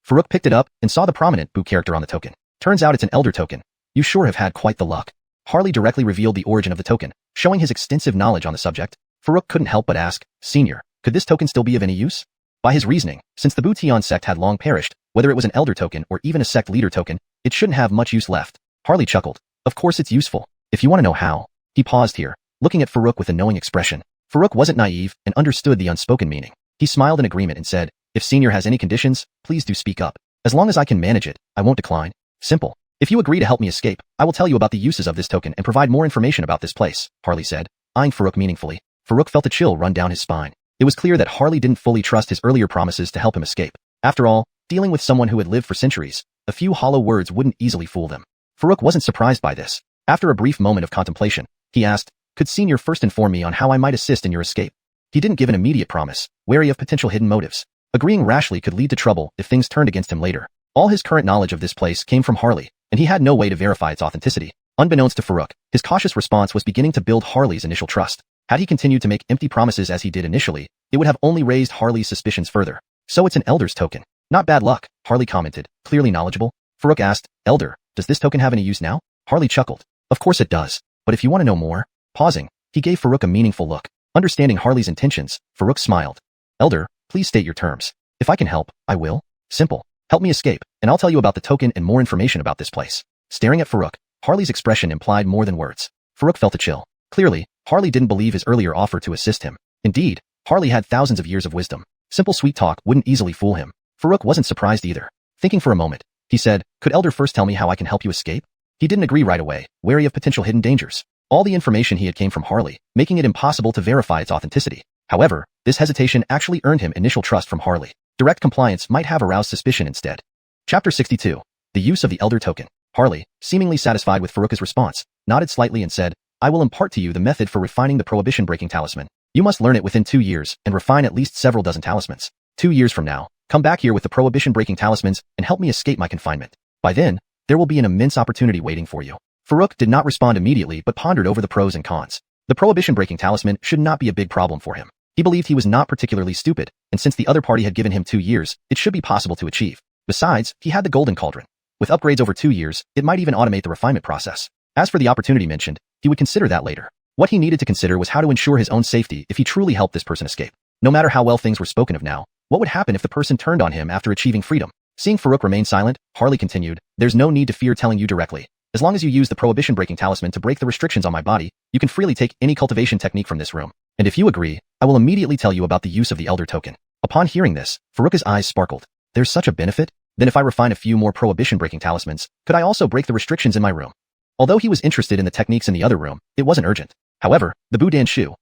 Farouk picked it up and saw the prominent Boo character on the token. Turns out it's an elder token. You sure have had quite the luck. Harley directly revealed the origin of the token, showing his extensive knowledge on the subject. Farouk couldn't help but ask, Senior, could this token still be of any use? By his reasoning, since the Butian sect had long perished, whether it was an elder token or even a sect leader token, it shouldn't have much use left. Harley chuckled. Of course it's useful. If you want to know how. He paused here, looking at Farouk with a knowing expression. Farouk wasn't naive and understood the unspoken meaning. He smiled in agreement and said, if Senior has any conditions, please do speak up. As long as I can manage it, I won't decline. Simple. If you agree to help me escape, I will tell you about the uses of this token and provide more information about this place, Harley said, eyeing Farouk meaningfully. Farouk felt a chill run down his spine. It was clear that Harley didn't fully trust his earlier promises to help him escape. After all, dealing with someone who had lived for centuries, a few hollow words wouldn't easily fool them. Farouk wasn't surprised by this. After a brief moment of contemplation, he asked, could Senior first inform me on how I might assist in your escape? He didn't give an immediate promise, wary of potential hidden motives. Agreeing rashly could lead to trouble if things turned against him later. All his current knowledge of this place came from Harley, and he had no way to verify its authenticity. Unbeknownst to Farouk, his cautious response was beginning to build Harley's initial trust. Had he continued to make empty promises as he did initially, it would have only raised Harley's suspicions further. So it's an Elder's token. Not bad luck, Harley commented, clearly knowledgeable. Farouk asked, Elder, does this token have any use now? Harley chuckled. Of course it does. But if you want to know more, pausing, he gave Farouk a meaningful look. Understanding Harley's intentions, Farouk smiled. Elder, please state your terms. If I can help, I will. Simple. Help me escape, and I'll tell you about the token and more information about this place. Staring at Farouk, Harley's expression implied more than words. Farouk felt a chill. Clearly, Harley didn't believe his earlier offer to assist him. Indeed, Harley had thousands of years of wisdom. Simple sweet talk wouldn't easily fool him. Farouk wasn't surprised either. Thinking for a moment, he said, could Elder first tell me how I can help you escape? He didn't agree right away, wary of potential hidden dangers. All the information he had came from Harley, making it impossible to verify its authenticity. However, this hesitation actually earned him initial trust from Harley. Direct compliance might have aroused suspicion instead. Chapter 62. The use of the Elder token. Harley, seemingly satisfied with Farouk's response, nodded slightly and said, I will impart to you the method for refining the prohibition-breaking talisman. You must learn it within 2 years and refine at least several dozen talismans. 2 years from now, come back here with the prohibition-breaking talismans and help me escape my confinement. By then, there will be an immense opportunity waiting for you. Farouk did not respond immediately but pondered over the pros and cons. The prohibition-breaking talisman should not be a big problem for him. He believed he was not particularly stupid, and since the other party had given him 2 years, it should be possible to achieve. Besides, he had the Golden Cauldron. With upgrades over 2 years, it might even automate the refinement process. As for the opportunity mentioned, he would consider that later. What he needed to consider was how to ensure his own safety if he truly helped this person escape. No matter how well things were spoken of now, what would happen if the person turned on him after achieving freedom? Seeing Farouk remain silent, Harley continued, there's no need to fear telling you directly. As long as you use the prohibition-breaking talisman to break the restrictions on my body, you can freely take any cultivation technique from this room. And if you agree, I will immediately tell you about the use of the Elder token. Upon hearing this, Farouk's eyes sparkled. There's such a benefit? Then if I refine a few more prohibition-breaking talismans, could I also break the restrictions in my room? Although he was interested in the techniques in the other room, it wasn't urgent. However, the Budan Shu,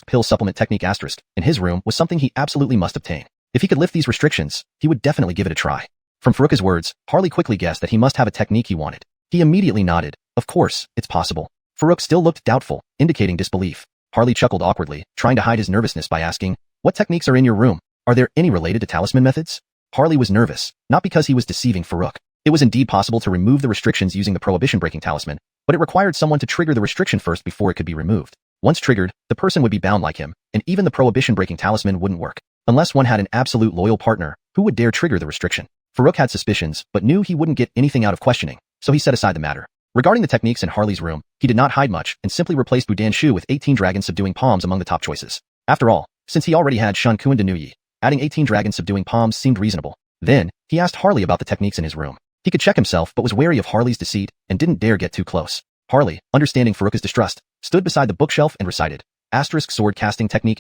pill supplement technique in his room was something he absolutely must obtain. If he could lift these restrictions, he would definitely give it a try. From Farouk's words, Harley quickly guessed that he must have a technique he wanted. He immediately nodded. Of course, it's possible. Farouk still looked doubtful, indicating disbelief. Harley chuckled awkwardly, trying to hide his nervousness by asking, what techniques are in your room? Are there any related to talisman methods? Harley was nervous, not because he was deceiving Farouk. It was indeed possible to remove the restrictions using the prohibition-breaking talisman, but it required someone to trigger the restriction first before it could be removed. Once triggered, the person would be bound like him, and even the prohibition-breaking talisman wouldn't work. Unless one had an absolute loyal partner, who would dare trigger the restriction? Farouk had suspicions, but knew he wouldn't get anything out of questioning, so he set aside the matter. Regarding the techniques in Harley's room, he did not hide much and simply replaced Budan Shu with 18 dragon subduing palms among the top choices. After all, since he already had Shan Kuan Nuyi, adding 18 dragon subduing palms seemed reasonable. Then, he asked Harley about the techniques in his room. He could check himself but was wary of Harley's deceit and didn't dare get too close. Harley, understanding Farouk's distrust, stood beside the bookshelf and recited, sword casting technique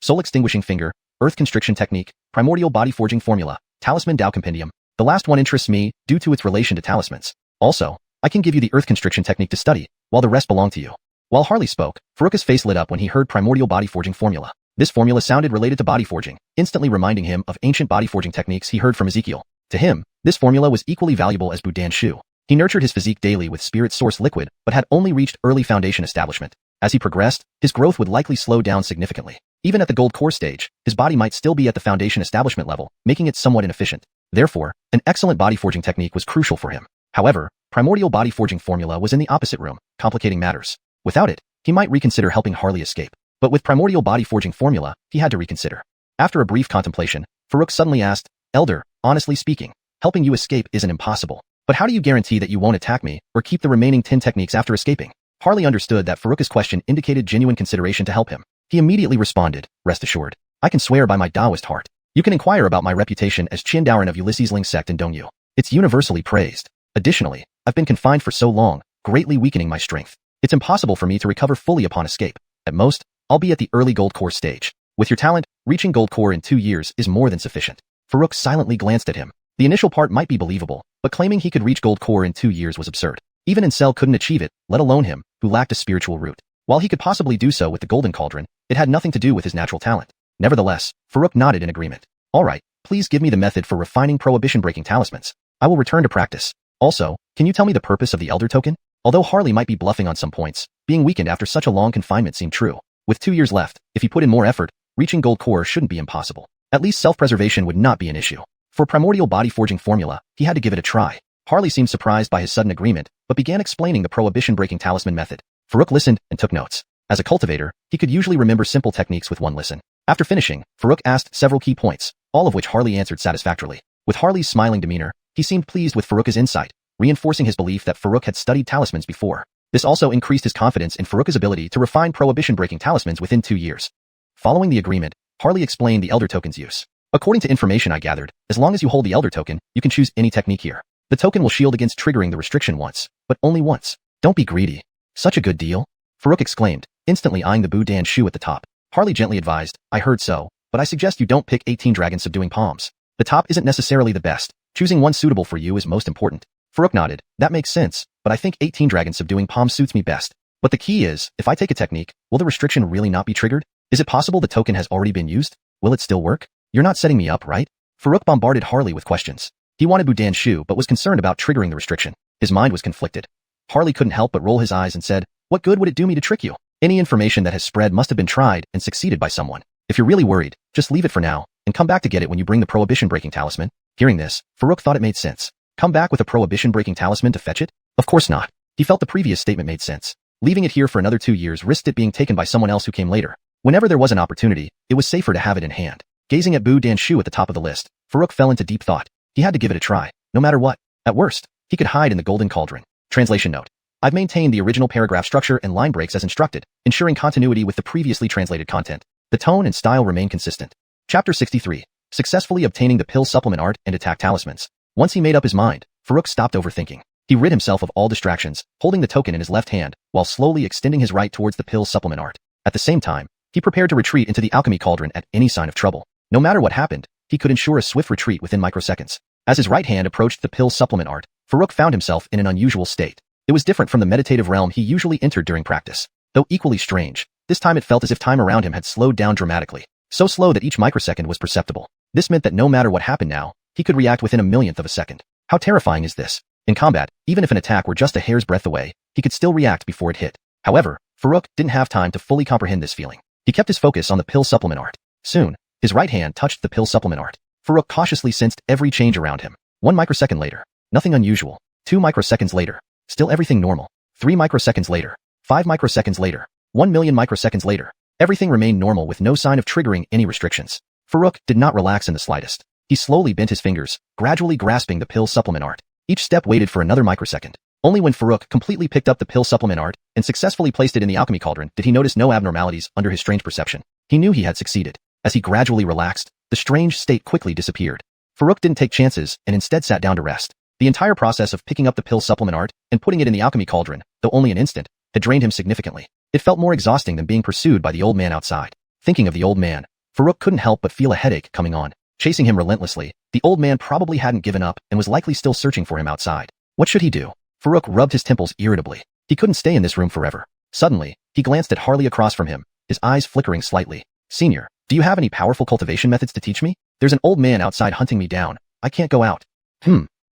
soul extinguishing finger, earth constriction technique, primordial body forging formula, talisman Dao compendium. The last one interests me due to its relation to talismans. Also, I can give you the earth constriction technique to study, while the rest belong to you. While Harley spoke, Farouk's face lit up when he heard primordial body forging formula. This formula sounded related to body forging, instantly reminding him of ancient body forging techniques he heard from Ezekiel. To him, this formula was equally valuable as Budan Shu. He nurtured his physique daily with spirit source liquid, but had only reached early foundation establishment. As he progressed, his growth would likely slow down significantly. Even at the gold core stage, his body might still be at the foundation establishment level, making it somewhat inefficient. Therefore, an excellent body forging technique was crucial for him. However, primordial body forging formula was in the opposite room, complicating matters. Without it, he might reconsider helping Harley escape. But with primordial body forging formula, he had to reconsider. After a brief contemplation, Farouk suddenly asked, Elder, honestly speaking, helping you escape isn't impossible. But how do you guarantee that you won't attack me, or keep the remaining 10 techniques after escaping? Harley understood that Farouk's question indicated genuine consideration to help him. He immediately responded, rest assured. I can swear by my Taoist heart. You can inquire about my reputation as Qindaoran of Ulysses Ling sect in Donghua. It's universally praised. Additionally, I've been confined for so long, greatly weakening my strength. It's impossible for me to recover fully upon escape. At most, I'll be at the early gold core stage. With your talent, reaching gold core in 2 years is more than sufficient. Farouk silently glanced at him. The initial part might be believable, but claiming he could reach gold core in 2 years was absurd. Even Incel couldn't achieve it, let alone him, who lacked a spiritual root. While he could possibly do so with the Golden Cauldron, it had nothing to do with his natural talent. Nevertheless, Farouk nodded in agreement. Alright, please give me the method for refining prohibition-breaking talismans. I will return to practice. Also, can you tell me the purpose of the Elder token? Although Harley might be bluffing on some points, being weakened after such a long confinement seemed true. With 2 years left, if he put in more effort, reaching gold core shouldn't be impossible. At least self-preservation would not be an issue. For primordial body forging formula, he had to give it a try. Harley seemed surprised by his sudden agreement, but began explaining the prohibition-breaking talisman method. Farouk listened and took notes. As a cultivator, he could usually remember simple techniques with one listen. After finishing, Farouk asked several key points, all of which Harley answered satisfactorily. With Harley's smiling demeanor, he seemed pleased with Farouk's insight, reinforcing his belief that Farouk had studied talismans before. This also increased his confidence in Farouk's ability to refine prohibition-breaking talismans within 2 years. Following the agreement, Harley explained the Elder Token's use. According to information I gathered, as long as you hold the Elder Token, you can choose any technique here. The token will shield against triggering the restriction once, but only once. Don't be greedy. Such a good deal? Farouk exclaimed, instantly eyeing the Budan shoe at the top. Harley gently advised, I heard so, but I suggest you don't pick 18 dragon subduing palms. The top isn't necessarily the best. Choosing one suitable for you is most important. Farouk nodded, that makes sense, but I think 18 dragon subduing palm suits me best. But the key is, if I take a technique, will the restriction really not be triggered? Is it possible the token has already been used? Will it still work? You're not setting me up, right? Farouk bombarded Harley with questions. He wanted Budan's shoe but was concerned about triggering the restriction. His mind was conflicted. Harley couldn't help but roll his eyes and said, what good would it do me to trick you? Any information that has spread must have been tried and succeeded by someone. If you're really worried, just leave it for now, and come back to get it when you bring the prohibition-breaking talisman. Hearing this, Farouk thought it made sense. Come back with a prohibition-breaking talisman to fetch it? Of course not. He felt the previous statement made sense. Leaving it here for another 2 years risked it being taken by someone else who came later. Whenever there was an opportunity, it was safer to have it in hand. Gazing at Budan's shoe at the top of the list, Farouk fell into deep thought. He had to give it a try, no matter what. At worst, he could hide in the Golden Cauldron. Translation note. I've maintained the original paragraph structure and line breaks as instructed, ensuring continuity with the previously translated content. The tone and style remain consistent. Chapter 63. Successfully obtaining the pill supplement art and attack talismans. Once he made up his mind, Farouk stopped overthinking. He rid himself of all distractions, holding the token in his left hand, while slowly extending his right towards the pill supplement art. At the same time, he prepared to retreat into the Alchemy Cauldron at any sign of trouble. No matter what happened, he could ensure a swift retreat within microseconds. As his right hand approached the pill supplement art, Farouk found himself in an unusual state. It was different from the meditative realm he usually entered during practice. Though equally strange, this time it felt as if time around him had slowed down dramatically. So slow that each microsecond was perceptible. This meant that no matter what happened now, he could react within a millionth of a second. How terrifying is this? In combat, even if an attack were just a hair's breadth away, he could still react before it hit. However, Farouk didn't have time to fully comprehend this feeling. He kept his focus on the pill supplement art. Soon, his right hand touched the pill supplement art. Farouk cautiously sensed every change around him. 1 microsecond later, nothing unusual. 2 microseconds later, still everything normal. 3 microseconds later, 5 microseconds later, 1 million microseconds later, everything remained normal with no sign of triggering any restrictions. Farouk did not relax in the slightest. He slowly bent his fingers, gradually grasping the pill supplement art. Each step waited for another microsecond. Only when Farouk completely picked up the pill supplement art and successfully placed it in the Alchemy Cauldron did he notice no abnormalities under his strange perception. He knew he had succeeded. As he gradually relaxed, the strange state quickly disappeared. Farouk didn't take chances and instead sat down to rest. The entire process of picking up the pill supplement art and putting it in the Alchemy Cauldron, though only an instant, had drained him significantly. It felt more exhausting than being pursued by the old man outside. Thinking of the old man, Farouk couldn't help but feel a headache coming on. Chasing him relentlessly, the old man probably hadn't given up and was likely still searching for him outside. What should he do? Farouk rubbed his temples irritably. He couldn't stay in this room forever. Suddenly, he glanced at Harley across from him, his eyes flickering slightly. Senior, do you have any powerful cultivation methods to teach me? There's an old man outside hunting me down. I can't go out.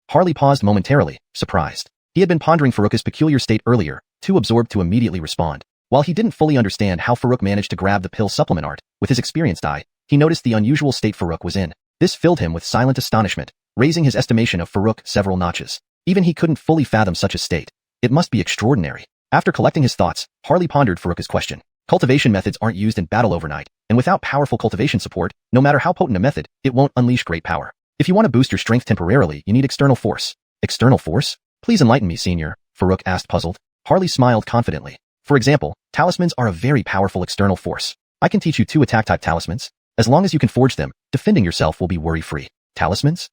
Harley paused momentarily, surprised. He had been pondering Farouk's peculiar state earlier, too absorbed to immediately respond. While he didn't fully understand how Farouk managed to grab the pill supplement art, with his experienced eye, he noticed the unusual state Farouk was in. This filled him with silent astonishment, raising his estimation of Farouk several notches. Even he couldn't fully fathom such a state. It must be extraordinary. After collecting his thoughts, Harley pondered Farouk's question. Cultivation methods aren't used in battle overnight, and without powerful cultivation support, no matter how potent a method, it won't unleash great power. If you want to boost your strength temporarily, you need external force. External force? Please enlighten me, senior, Farouk asked puzzled. Harley smiled confidently. For example, talismans are a very powerful external force. I can teach you 2 attack-type talismans. As long as you can forge them, defending yourself will be worry-free. Talismans?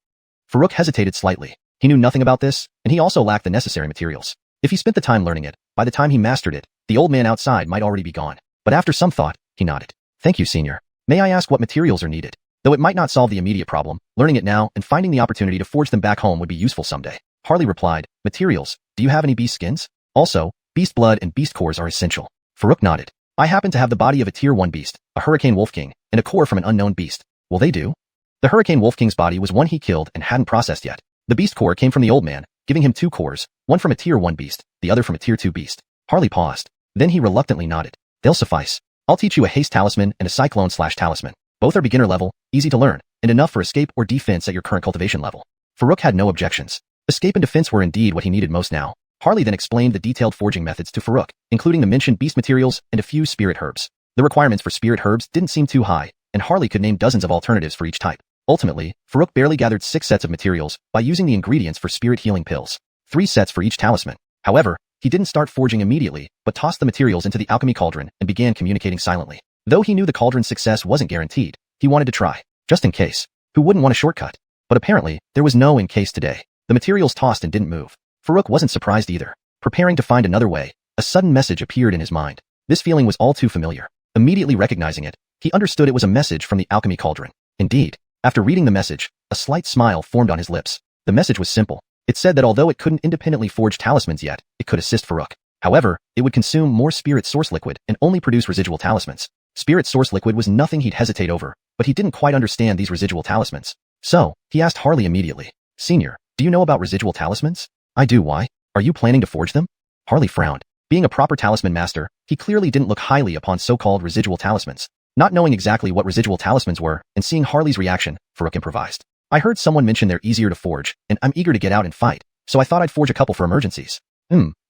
Farouk hesitated slightly. He knew nothing about this, and he also lacked the necessary materials. If he spent the time learning it, by the time he mastered it, the old man outside might already be gone. But after some thought, he nodded. Thank you, senior. May I ask what materials are needed? Though it might not solve the immediate problem, learning it now and finding the opportunity to forge them back home would be useful someday. Harley replied, materials, do you have any beast skins? Also, beast blood and beast cores are essential. Farouk nodded. I happen to have the body of a tier 1 beast, a Hurricane Wolf King, and a core from an unknown beast. Will they do? The Hurricane Wolf King's body was one he killed and hadn't processed yet. The beast core came from the old man, giving him 2 cores, one from a tier 1 beast, the other from a tier 2 beast. Harley paused. Then he reluctantly nodded. They'll suffice. I'll teach you a haste talisman and a cyclone/talisman. Both are beginner level, easy to learn, and enough for escape or defense at your current cultivation level. Farouk had no objections. Escape and defense were indeed what he needed most now. Harley then explained the detailed forging methods to Farouk, including the mentioned beast materials and a few spirit herbs. The requirements for spirit herbs didn't seem too high, and Harley could name dozens of alternatives for each type. Ultimately, Farouk barely gathered 6 sets of materials by using the ingredients for spirit healing pills. 3 sets for each talisman. However, he didn't start forging immediately, but tossed the materials into the alchemy cauldron and began communicating silently. Though he knew the cauldron's success wasn't guaranteed, he wanted to try, just in case. Who wouldn't want a shortcut? But apparently, there was no in case today. The materials tossed and didn't move. Farouk wasn't surprised either. Preparing to find another way, a sudden message appeared in his mind. This feeling was all too familiar. Immediately recognizing it, he understood it was a message from the alchemy cauldron. Indeed, after reading the message, a slight smile formed on his lips. The message was simple. It said that although it couldn't independently forge talismans yet, it could assist Farouk. However, it would consume more spirit source liquid and only produce residual talismans. Spirit source liquid was nothing he'd hesitate over, but he didn't quite understand these residual talismans. So, he asked Harley immediately, "Senior, do you know about residual talismans?" "I do. Why? Are you planning to forge them?" Harley frowned. Being a proper talisman master, he clearly didn't look highly upon so-called residual talismans. Not knowing exactly what residual talismans were, and seeing Harley's reaction, Farouk improvised. "I heard someone mention they're easier to forge, and I'm eager to get out and fight, so I thought I'd forge a couple for emergencies."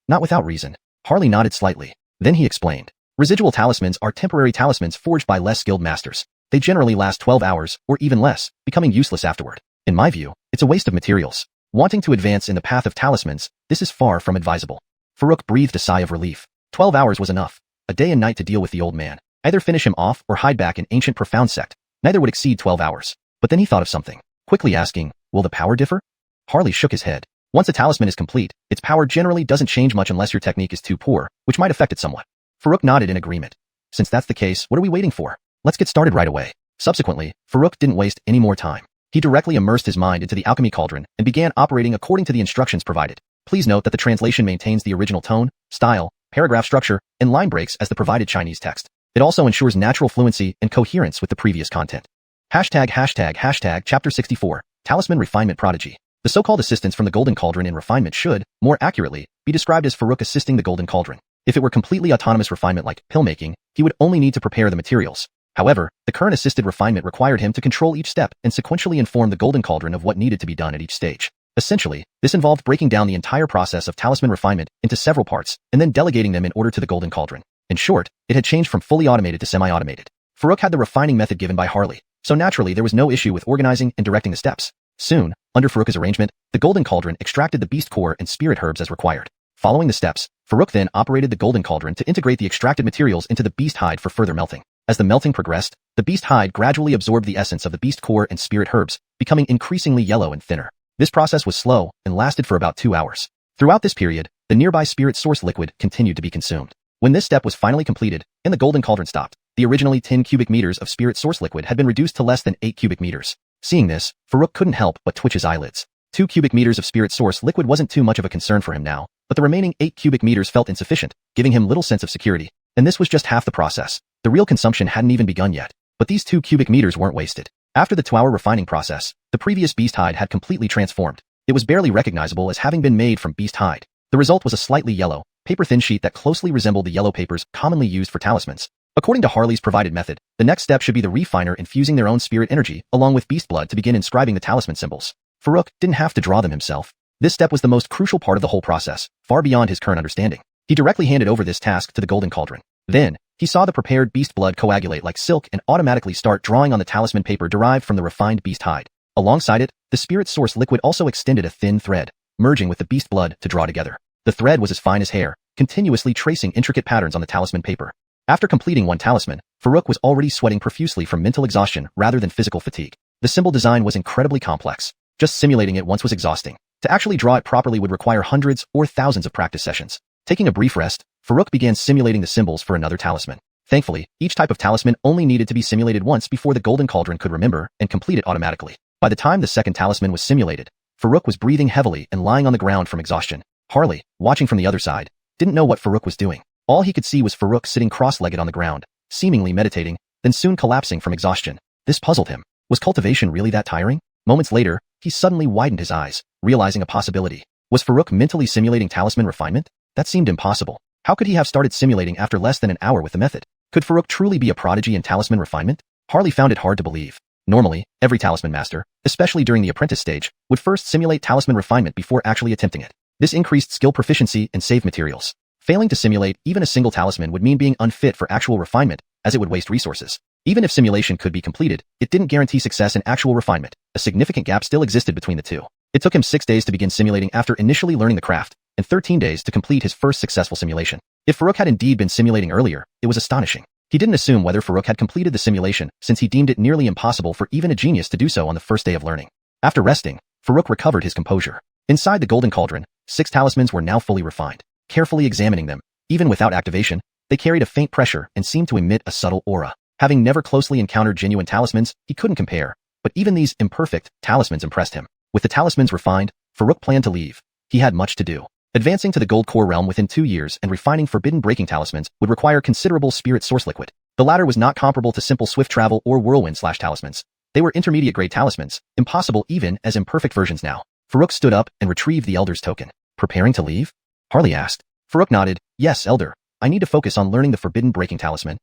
Not without reason. Harley nodded slightly. Then he explained. Residual talismans are temporary talismans forged by less skilled masters. They generally last 12 hours, or even less, becoming useless afterward. In my view, it's a waste of materials. Wanting to advance in the path of talismans, this is far from advisable. Farouk breathed a sigh of relief. 12 hours was enough. A day and night to deal with the old man. Either finish him off or hide back in ancient profound sect. Neither would exceed 12 hours. But then he thought of something, quickly asking, "Will the power differ?" Harley shook his head. Once a talisman is complete, its power generally doesn't change much unless your technique is too poor, which might affect it somewhat. Farouk nodded in agreement. Since that's the case, what are we waiting for? Let's get started right away. Subsequently, Farouk didn't waste any more time. He directly immersed his mind into the alchemy cauldron and began operating according to the instructions provided. Please note that the translation maintains the original tone, style, paragraph structure, and line breaks as the provided Chinese text. It also ensures natural fluency and coherence with the previous content. Chapter 64, Talisman Refinement Prodigy. The so-called assistance from the Golden Cauldron in refinement should, more accurately, be described as Farouk assisting the Golden Cauldron. If it were completely autonomous refinement like pill making, he would only need to prepare the materials. However, the current assisted refinement required him to control each step and sequentially inform the Golden Cauldron of what needed to be done at each stage. Essentially, this involved breaking down the entire process of talisman refinement into several parts and then delegating them in order to the Golden Cauldron. In short, it had changed from fully automated to semi-automated. Farouk had the refining method given by Harley, so naturally there was no issue with organizing and directing the steps. Soon, under Farouk's arrangement, the Golden Cauldron extracted the beast core and spirit herbs as required. Following the steps, Farouk then operated the Golden Cauldron to integrate the extracted materials into the beast hide for further melting. As the melting progressed, the beast hide gradually absorbed the essence of the beast core and spirit herbs, becoming increasingly yellow and thinner. This process was slow and lasted for about 2 hours. Throughout this period, the nearby spirit source liquid continued to be consumed. When this step was finally completed and the Golden Cauldron stopped, the originally 10 cubic meters of spirit source liquid had been reduced to less than 8 cubic meters. Seeing this, Farouk couldn't help but twitch his eyelids. 2 cubic meters of spirit source liquid wasn't too much of a concern for him now, but the remaining 8 cubic meters felt insufficient, giving him little sense of security. And this was just half the process. The real consumption hadn't even begun yet. But these 2 cubic meters weren't wasted. After the 2-hour refining process, the previous beast hide had completely transformed. It was barely recognizable as having been made from beast hide. The result was a slightly yellow, paper-thin sheet that closely resembled the yellow papers commonly used for talismans. According to Harley's provided method, the next step should be the refiner infusing their own spirit energy along with beast blood to begin inscribing the talisman symbols. Farouk didn't have to draw them himself. This step was the most crucial part of the whole process, far beyond his current understanding. He directly handed over this task to the Golden Cauldron. Then, he saw the prepared beast blood coagulate like silk and automatically start drawing on the talisman paper derived from the refined beast hide. Alongside it, the spirit source liquid also extended a thin thread, merging with the beast blood to draw together. The thread was as fine as hair, continuously tracing intricate patterns on the talisman paper. After completing one talisman, Farouk was already sweating profusely from mental exhaustion rather than physical fatigue. The symbol design was incredibly complex. Just simulating it once was exhausting. To actually draw it properly would require hundreds or thousands of practice sessions. Taking a brief rest, Farouk began simulating the symbols for another talisman. Thankfully, each type of talisman only needed to be simulated once before the Golden Cauldron could remember and complete it automatically. By the time the second talisman was simulated, Farouk was breathing heavily and lying on the ground from exhaustion. Harley, watching from the other side, didn't know what Farouk was doing. All he could see was Farouk sitting cross-legged on the ground, seemingly meditating, then soon collapsing from exhaustion. This puzzled him. Was cultivation really that tiring? Moments later, he suddenly widened his eyes, realizing a possibility. Was Farouk mentally simulating talisman refinement? That seemed impossible. How could he have started simulating after less than an hour with the method? Could Farouk truly be a prodigy in talisman refinement? Harley found it hard to believe. Normally, every talisman master, especially during the apprentice stage, would first simulate talisman refinement before actually attempting it. This increased skill proficiency and saved materials. Failing to simulate even a single talisman would mean being unfit for actual refinement, as it would waste resources. Even if simulation could be completed, it didn't guarantee success in actual refinement. A significant gap still existed between the two. It took him 6 days to begin simulating after initially learning the craft, and 13 days to complete his first successful simulation. If Farouk had indeed been simulating earlier, it was astonishing. He didn't assume whether Farouk had completed the simulation, since he deemed it nearly impossible for even a genius to do so on the first day of learning. After resting, Farouk recovered his composure. Inside the golden cauldron, 6 talismans were now fully refined. Carefully examining them, even without activation, they carried a faint pressure and seemed to emit a subtle aura. Having never closely encountered genuine talismans, he couldn't compare, but even these imperfect talismans impressed him. With the talismans refined, Farouk planned to leave. He had much to do. Advancing to the gold core realm within 2 years and refining forbidden breaking talismans would require considerable spirit source liquid. The latter was not comparable to simple swift travel or whirlwind/talismans. They were intermediate grade talismans, impossible even as imperfect versions now. Farouk stood up and retrieved the Elder's token. Preparing to leave? Harley asked. Farouk nodded. Yes, Elder. I need to focus on learning the forbidden breaking talisman.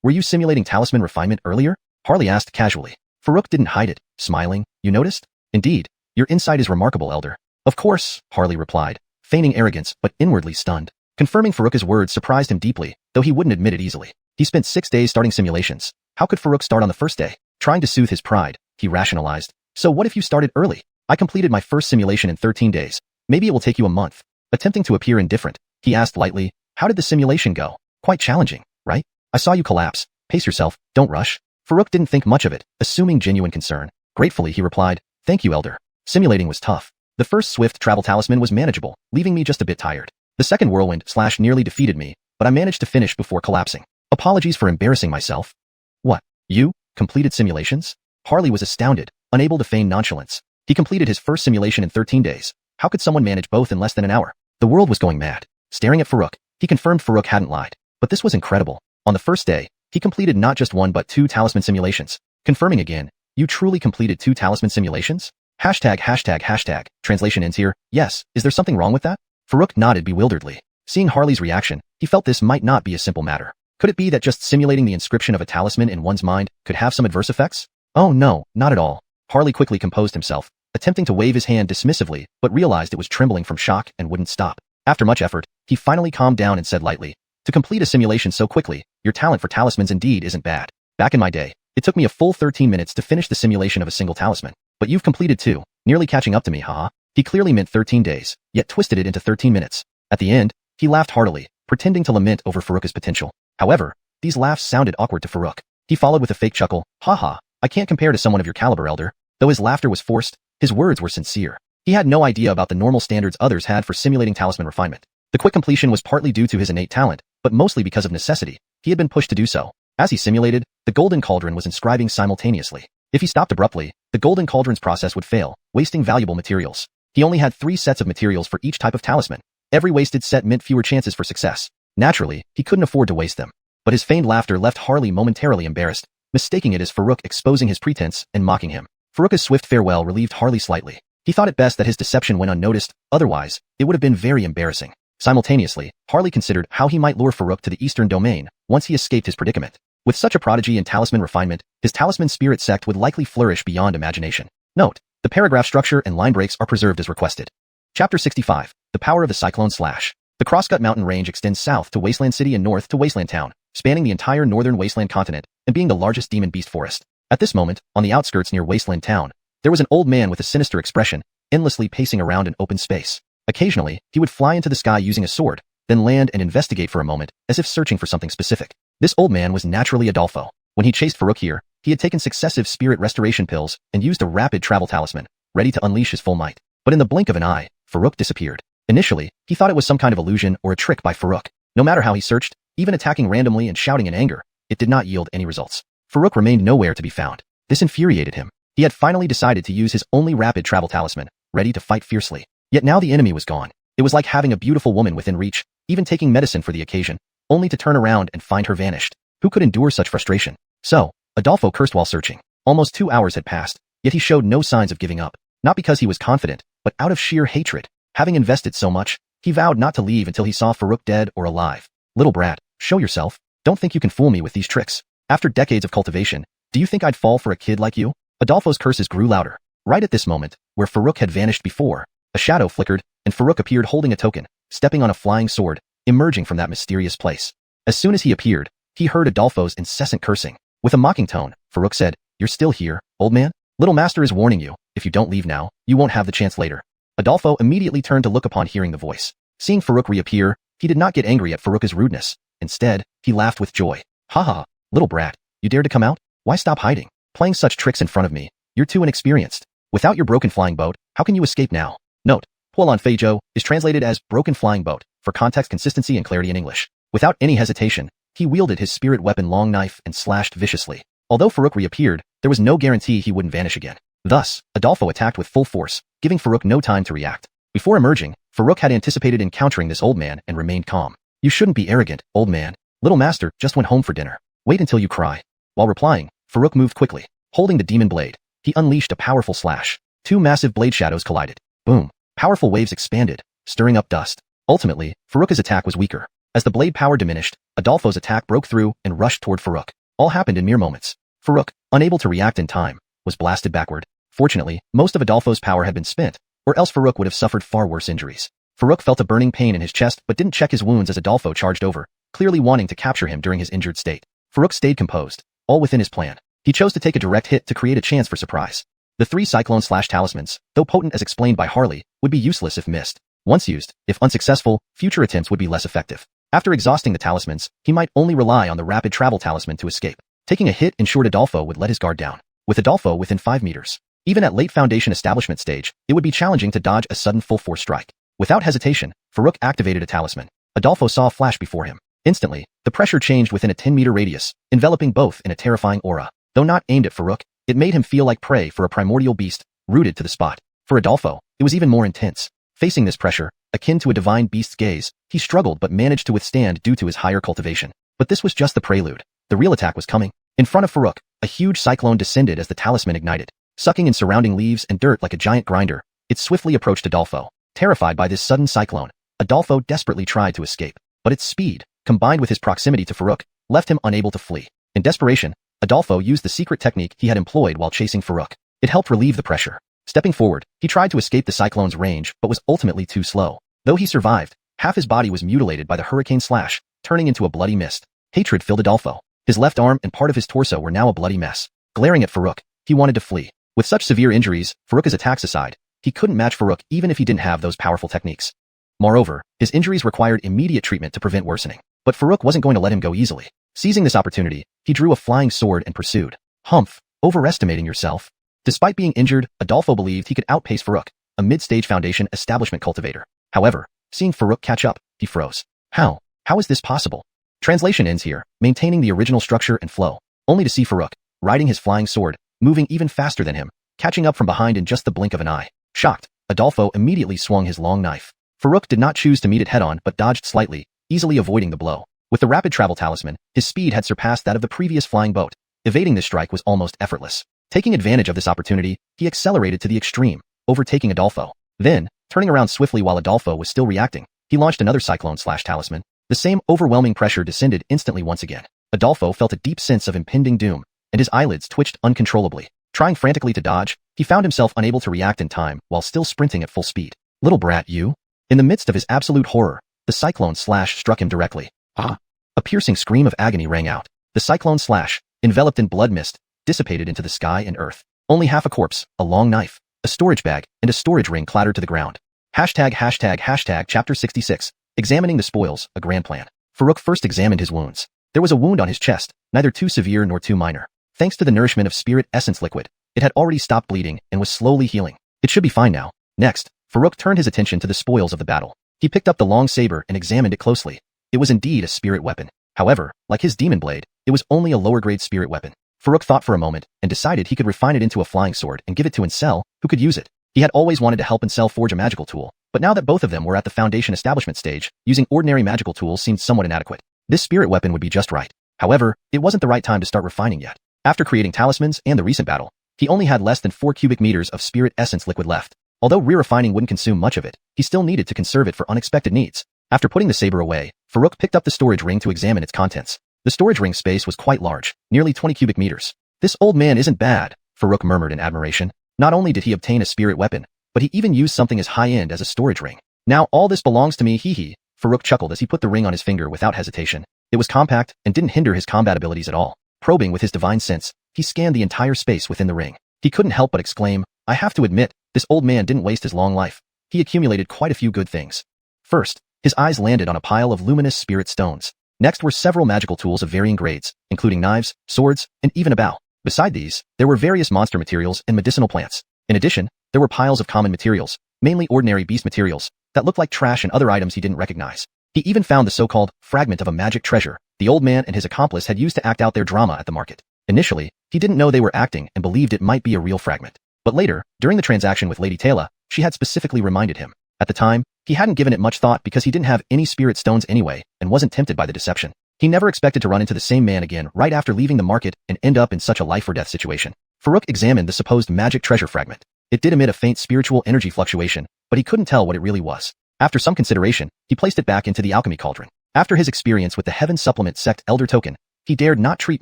Were you simulating talisman refinement earlier? Harley asked casually. Farouk didn't hide it, smiling. You noticed? Indeed. Your insight is remarkable, Elder. Of course, Harley replied, feigning arrogance but inwardly stunned. Confirming Farouk's words surprised him deeply, though he wouldn't admit it easily. He spent 6 days starting simulations. How could Farouk start on the first day? Trying to soothe his pride, he rationalized. So what if you started early? I completed my first simulation in 13 days. Maybe it will take you a month. Attempting to appear indifferent, he asked lightly, how did the simulation go? Quite challenging, right? I saw you collapse. Pace yourself, don't rush. Farouk didn't think much of it, assuming genuine concern. Gratefully, he replied, thank you, Elder. Simulating was tough. The first swift travel talisman was manageable, leaving me just a bit tired. The second whirlwind/nearly defeated me, but I managed to finish before collapsing. Apologies for embarrassing myself. What? You? Completed simulations? Harley was astounded, unable to feign nonchalance. He completed his first simulation in 13 days. How could someone manage both in less than an hour? The world was going mad. Staring at Farouk, he confirmed Farouk hadn't lied. But this was incredible. On the first day, he completed not just 1 but 2 talisman simulations. Confirming again, you truly completed 2 talisman simulations? ####. Translation ends here. Yes, is there something wrong with that? Farouk nodded bewilderedly. Seeing Harley's reaction, he felt this might not be a simple matter. Could it be that just simulating the inscription of a talisman in one's mind could have some adverse effects? Oh no, not at all. Harley quickly composed himself, attempting to wave his hand dismissively, but realized it was trembling from shock and wouldn't stop. After much effort, he finally calmed down and said lightly, to complete a simulation so quickly, your talent for talismans indeed isn't bad. Back in my day, it took me a full 13 minutes to finish the simulation of a single talisman. But you've completed 2, nearly catching up to me, haha. He clearly meant 13 days, yet twisted it into 13 minutes. At the end, he laughed heartily, pretending to lament over Farouk's potential. However, these laughs sounded awkward to Farouk. He followed with a fake chuckle, haha, I can't compare to someone of your caliber, Elder. Though his laughter was forced, his words were sincere. He had no idea about the normal standards others had for simulating talisman refinement. The quick completion was partly due to his innate talent, but mostly because of necessity. He had been pushed to do so. As he simulated, the golden cauldron was inscribing simultaneously. If he stopped abruptly, the golden cauldron's process would fail, wasting valuable materials. He only had 3 sets of materials for each type of talisman. Every wasted set meant fewer chances for success. Naturally, he couldn't afford to waste them. But his feigned laughter left Harley momentarily embarrassed, mistaking it as Farouk exposing his pretense and mocking him. Farouk's swift farewell relieved Harley slightly. He thought it best that his deception went unnoticed, otherwise, it would have been very embarrassing. Simultaneously, Harley considered how he might lure Farouk to the eastern domain once he escaped his predicament. With such a prodigy in talisman refinement, his talisman spirit sect would likely flourish beyond imagination. Note, the paragraph structure and line breaks are preserved as requested. Chapter 65, The Power of the Cyclone Slash. The Crosscut Mountain Range extends south to Wasteland City and north to Wasteland Town, spanning the entire northern Wasteland continent and being the largest demon beast forest. At this moment, on the outskirts near Wasteland Town, there was an old man with a sinister expression, endlessly pacing around an open space. Occasionally, he would fly into the sky using a sword, then land and investigate for a moment, as if searching for something specific. This old man was naturally Adolfo. When he chased Farouk here, he had taken successive spirit restoration pills and used a rapid travel talisman, ready to unleash his full might. But in the blink of an eye, Farouk disappeared. Initially, he thought it was some kind of illusion or a trick by Farouk. No matter how he searched, even attacking randomly and shouting in anger, it did not yield any results. Farouk remained nowhere to be found. This infuriated him. He had finally decided to use his only rapid travel talisman, ready to fight fiercely. Yet now the enemy was gone. It was like having a beautiful woman within reach, even taking medicine for the occasion, only to turn around and find her vanished. Who could endure such frustration? So, Adolfo cursed while searching. Almost 2 hours had passed, yet he showed no signs of giving up. Not because he was confident, but out of sheer hatred. Having invested so much, he vowed not to leave until he saw Farouk dead or alive. Little brat, show yourself. Don't think you can fool me with these tricks. After decades of cultivation, do you think I'd fall for a kid like you? Adolfo's curses grew louder. Right at this moment, where Farouk had vanished before, a shadow flickered, and Farouk appeared holding a token, stepping on a flying sword, emerging from that mysterious place. As soon as he appeared, he heard Adolfo's incessant cursing. With a mocking tone, Farouk said, "You're still here, old man? Little master is warning you, if you don't leave now, you won't have the chance later." Adolfo immediately turned to look upon hearing the voice. Seeing Farouk reappear, he did not get angry at Farouk's rudeness. Instead, he laughed with joy. "Haha, little brat, you dared to come out? Why stop hiding? Playing such tricks in front of me. You're too inexperienced. Without your broken flying boat, how can you escape now?" Note: Puolan Feijo is translated as broken flying boat, for context consistency and clarity in English. Without any hesitation, he wielded his spirit weapon long knife and slashed viciously. Although Farouk reappeared, there was no guarantee he wouldn't vanish again. Thus, Adolfo attacked with full force, giving Farouk no time to react. Before emerging, Farouk had anticipated encountering this old man and remained calm. "You shouldn't be arrogant, old man. Little master just went home for dinner. Wait until you cry." While replying, Farouk moved quickly. Holding the demon blade, he unleashed a powerful slash. Two massive blade shadows collided. Boom. Powerful waves expanded, stirring up dust. Ultimately, Farouk's attack was weaker. As the blade power diminished, Adolfo's attack broke through and rushed toward Farouk. All happened in mere moments. Farouk, unable to react in time, was blasted backward. Fortunately, most of Adolfo's power had been spent, or else Farouk would have suffered far worse injuries. Farouk felt a burning pain in his chest but didn't check his wounds as Adolfo charged over, clearly wanting to capture him during his injured state. Farouk stayed composed, all within his plan. He chose to take a direct hit to create a chance for surprise. The 3 cyclone/talismans, though potent as explained by Harley, would be useless if missed. Once used, if unsuccessful, future attempts would be less effective. After exhausting the talismans, he might only rely on the rapid travel talisman to escape. Taking a hit ensured Adolfo would let his guard down. With Adolfo within 5 meters, even at late foundation establishment stage, it would be challenging to dodge a sudden full force strike. Without hesitation, Farouk activated a talisman. Adolfo saw a flash before him. Instantly, the pressure changed within a 10-meter radius, enveloping both in a terrifying aura. Though not aimed at Farouk, it made him feel like prey for a primordial beast, rooted to the spot. For Adolfo, it was even more intense. Facing this pressure, akin to a divine beast's gaze, he struggled but managed to withstand due to his higher cultivation. But this was just the prelude. The real attack was coming. In front of Farouk, a huge cyclone descended as the talisman ignited. Sucking in surrounding leaves and dirt like a giant grinder, it swiftly approached Adolfo. Terrified by this sudden cyclone, Adolfo desperately tried to escape. But its speed, combined with his proximity to Farouk, left him unable to flee. In desperation, Adolfo used the secret technique he had employed while chasing Farouk. It helped relieve the pressure. Stepping forward, he tried to escape the cyclone's range but was ultimately too slow. Though he survived, half his body was mutilated by the hurricane slash, turning into a bloody mist. Hatred filled Adolfo. His left arm and part of his torso were now a bloody mess. Glaring at Farouk, he wanted to flee. With such severe injuries, Farouk's attacks aside, he couldn't match Farouk even if he didn't have those powerful techniques. Moreover, his injuries required immediate treatment to prevent worsening. But Farouk wasn't going to let him go easily. Seizing this opportunity, he drew a flying sword and pursued. Humph, overestimating yourself. Despite being injured, Adolfo believed he could outpace Farouk, a mid-stage foundation establishment cultivator. However, seeing Farouk catch up, he froze. How? How is this possible? Translation ends here, maintaining the original structure and flow, only to see Farouk, riding his flying sword, moving even faster than him, catching up from behind in just the blink of an eye. Shocked, Adolfo immediately swung his long knife. Farouk did not choose to meet it head-on but dodged slightly, easily avoiding the blow. With the rapid travel talisman, his speed had surpassed that of the previous flying boat. Evading this strike was almost effortless. Taking advantage of this opportunity, he accelerated to the extreme, overtaking Adolfo. Then, turning around swiftly while Adolfo was still reacting, he launched another cyclone/talisman. The same overwhelming pressure descended instantly once again. Adolfo felt a deep sense of impending doom, and his eyelids twitched uncontrollably. Trying frantically to dodge, he found himself unable to react in time while still sprinting at full speed. Little brat, you? In the midst of his absolute horror, the cyclone slash struck him directly. Ah! A piercing scream of agony rang out. The cyclone slash, enveloped in blood mist, dissipated into the sky and earth. Only half a corpse, a long knife, a storage bag, and a storage ring clattered to the ground. ##### Chapter 66. Examining the spoils, a grand plan. Farouk first examined his wounds. There was a wound on his chest, neither too severe nor too minor. Thanks to the nourishment of spirit essence liquid, it had already stopped bleeding and was slowly healing. It should be fine now. Next, Farouk turned his attention to the spoils of the battle. He picked up the long saber and examined it closely. It was indeed a spirit weapon. However, like his demon blade, it was only a lower-grade spirit weapon. Farouk thought for a moment and decided he could refine it into a flying sword and give it to Ansel, who could use it. He had always wanted to help Ansel forge a magical tool, but now that both of them were at the foundation establishment stage, using ordinary magical tools seemed somewhat inadequate. This spirit weapon would be just right. However, it wasn't the right time to start refining yet. After creating talismans and the recent battle, he only had less than 4 cubic meters of spirit essence liquid left. Although re-refining wouldn't consume much of it, he still needed to conserve it for unexpected needs. After putting the saber away, Farouk picked up the storage ring to examine its contents. The storage ring space was quite large, nearly 20 cubic meters. This old man isn't bad, Farouk murmured in admiration. Not only did he obtain a spirit weapon, but he even used something as high-end as a storage ring. Now all this belongs to me, hee. Farouk chuckled as he put the ring on his finger without hesitation. It was compact and didn't hinder his combat abilities at all. Probing with his divine sense, he scanned the entire space within the ring. He couldn't help but exclaim, I have to admit, this old man didn't waste his long life. He accumulated quite a few good things. First, his eyes landed on a pile of luminous spirit stones. Next were several magical tools of varying grades, including knives, swords, and even a bow. Beside these, there were various monster materials and medicinal plants. In addition, there were piles of common materials, mainly ordinary beast materials, that looked like trash and other items he didn't recognize. He even found the so-called fragment of a magic treasure the old man and his accomplice had used to act out their drama at the market. Initially, he didn't know they were acting and believed it might be a real fragment. But later, during the transaction with Lady Taylor, she had specifically reminded him. At the time, he hadn't given it much thought because he didn't have any spirit stones anyway and wasn't tempted by the deception. He never expected to run into the same man again right after leaving the market and end up in such a life-or-death situation. Farouk examined the supposed magic treasure fragment. It did emit a faint spiritual energy fluctuation, but he couldn't tell what it really was. After some consideration, he placed it back into the Alchemy Cauldron. After his experience with the Heaven Supplement Sect Elder Token, he dared not treat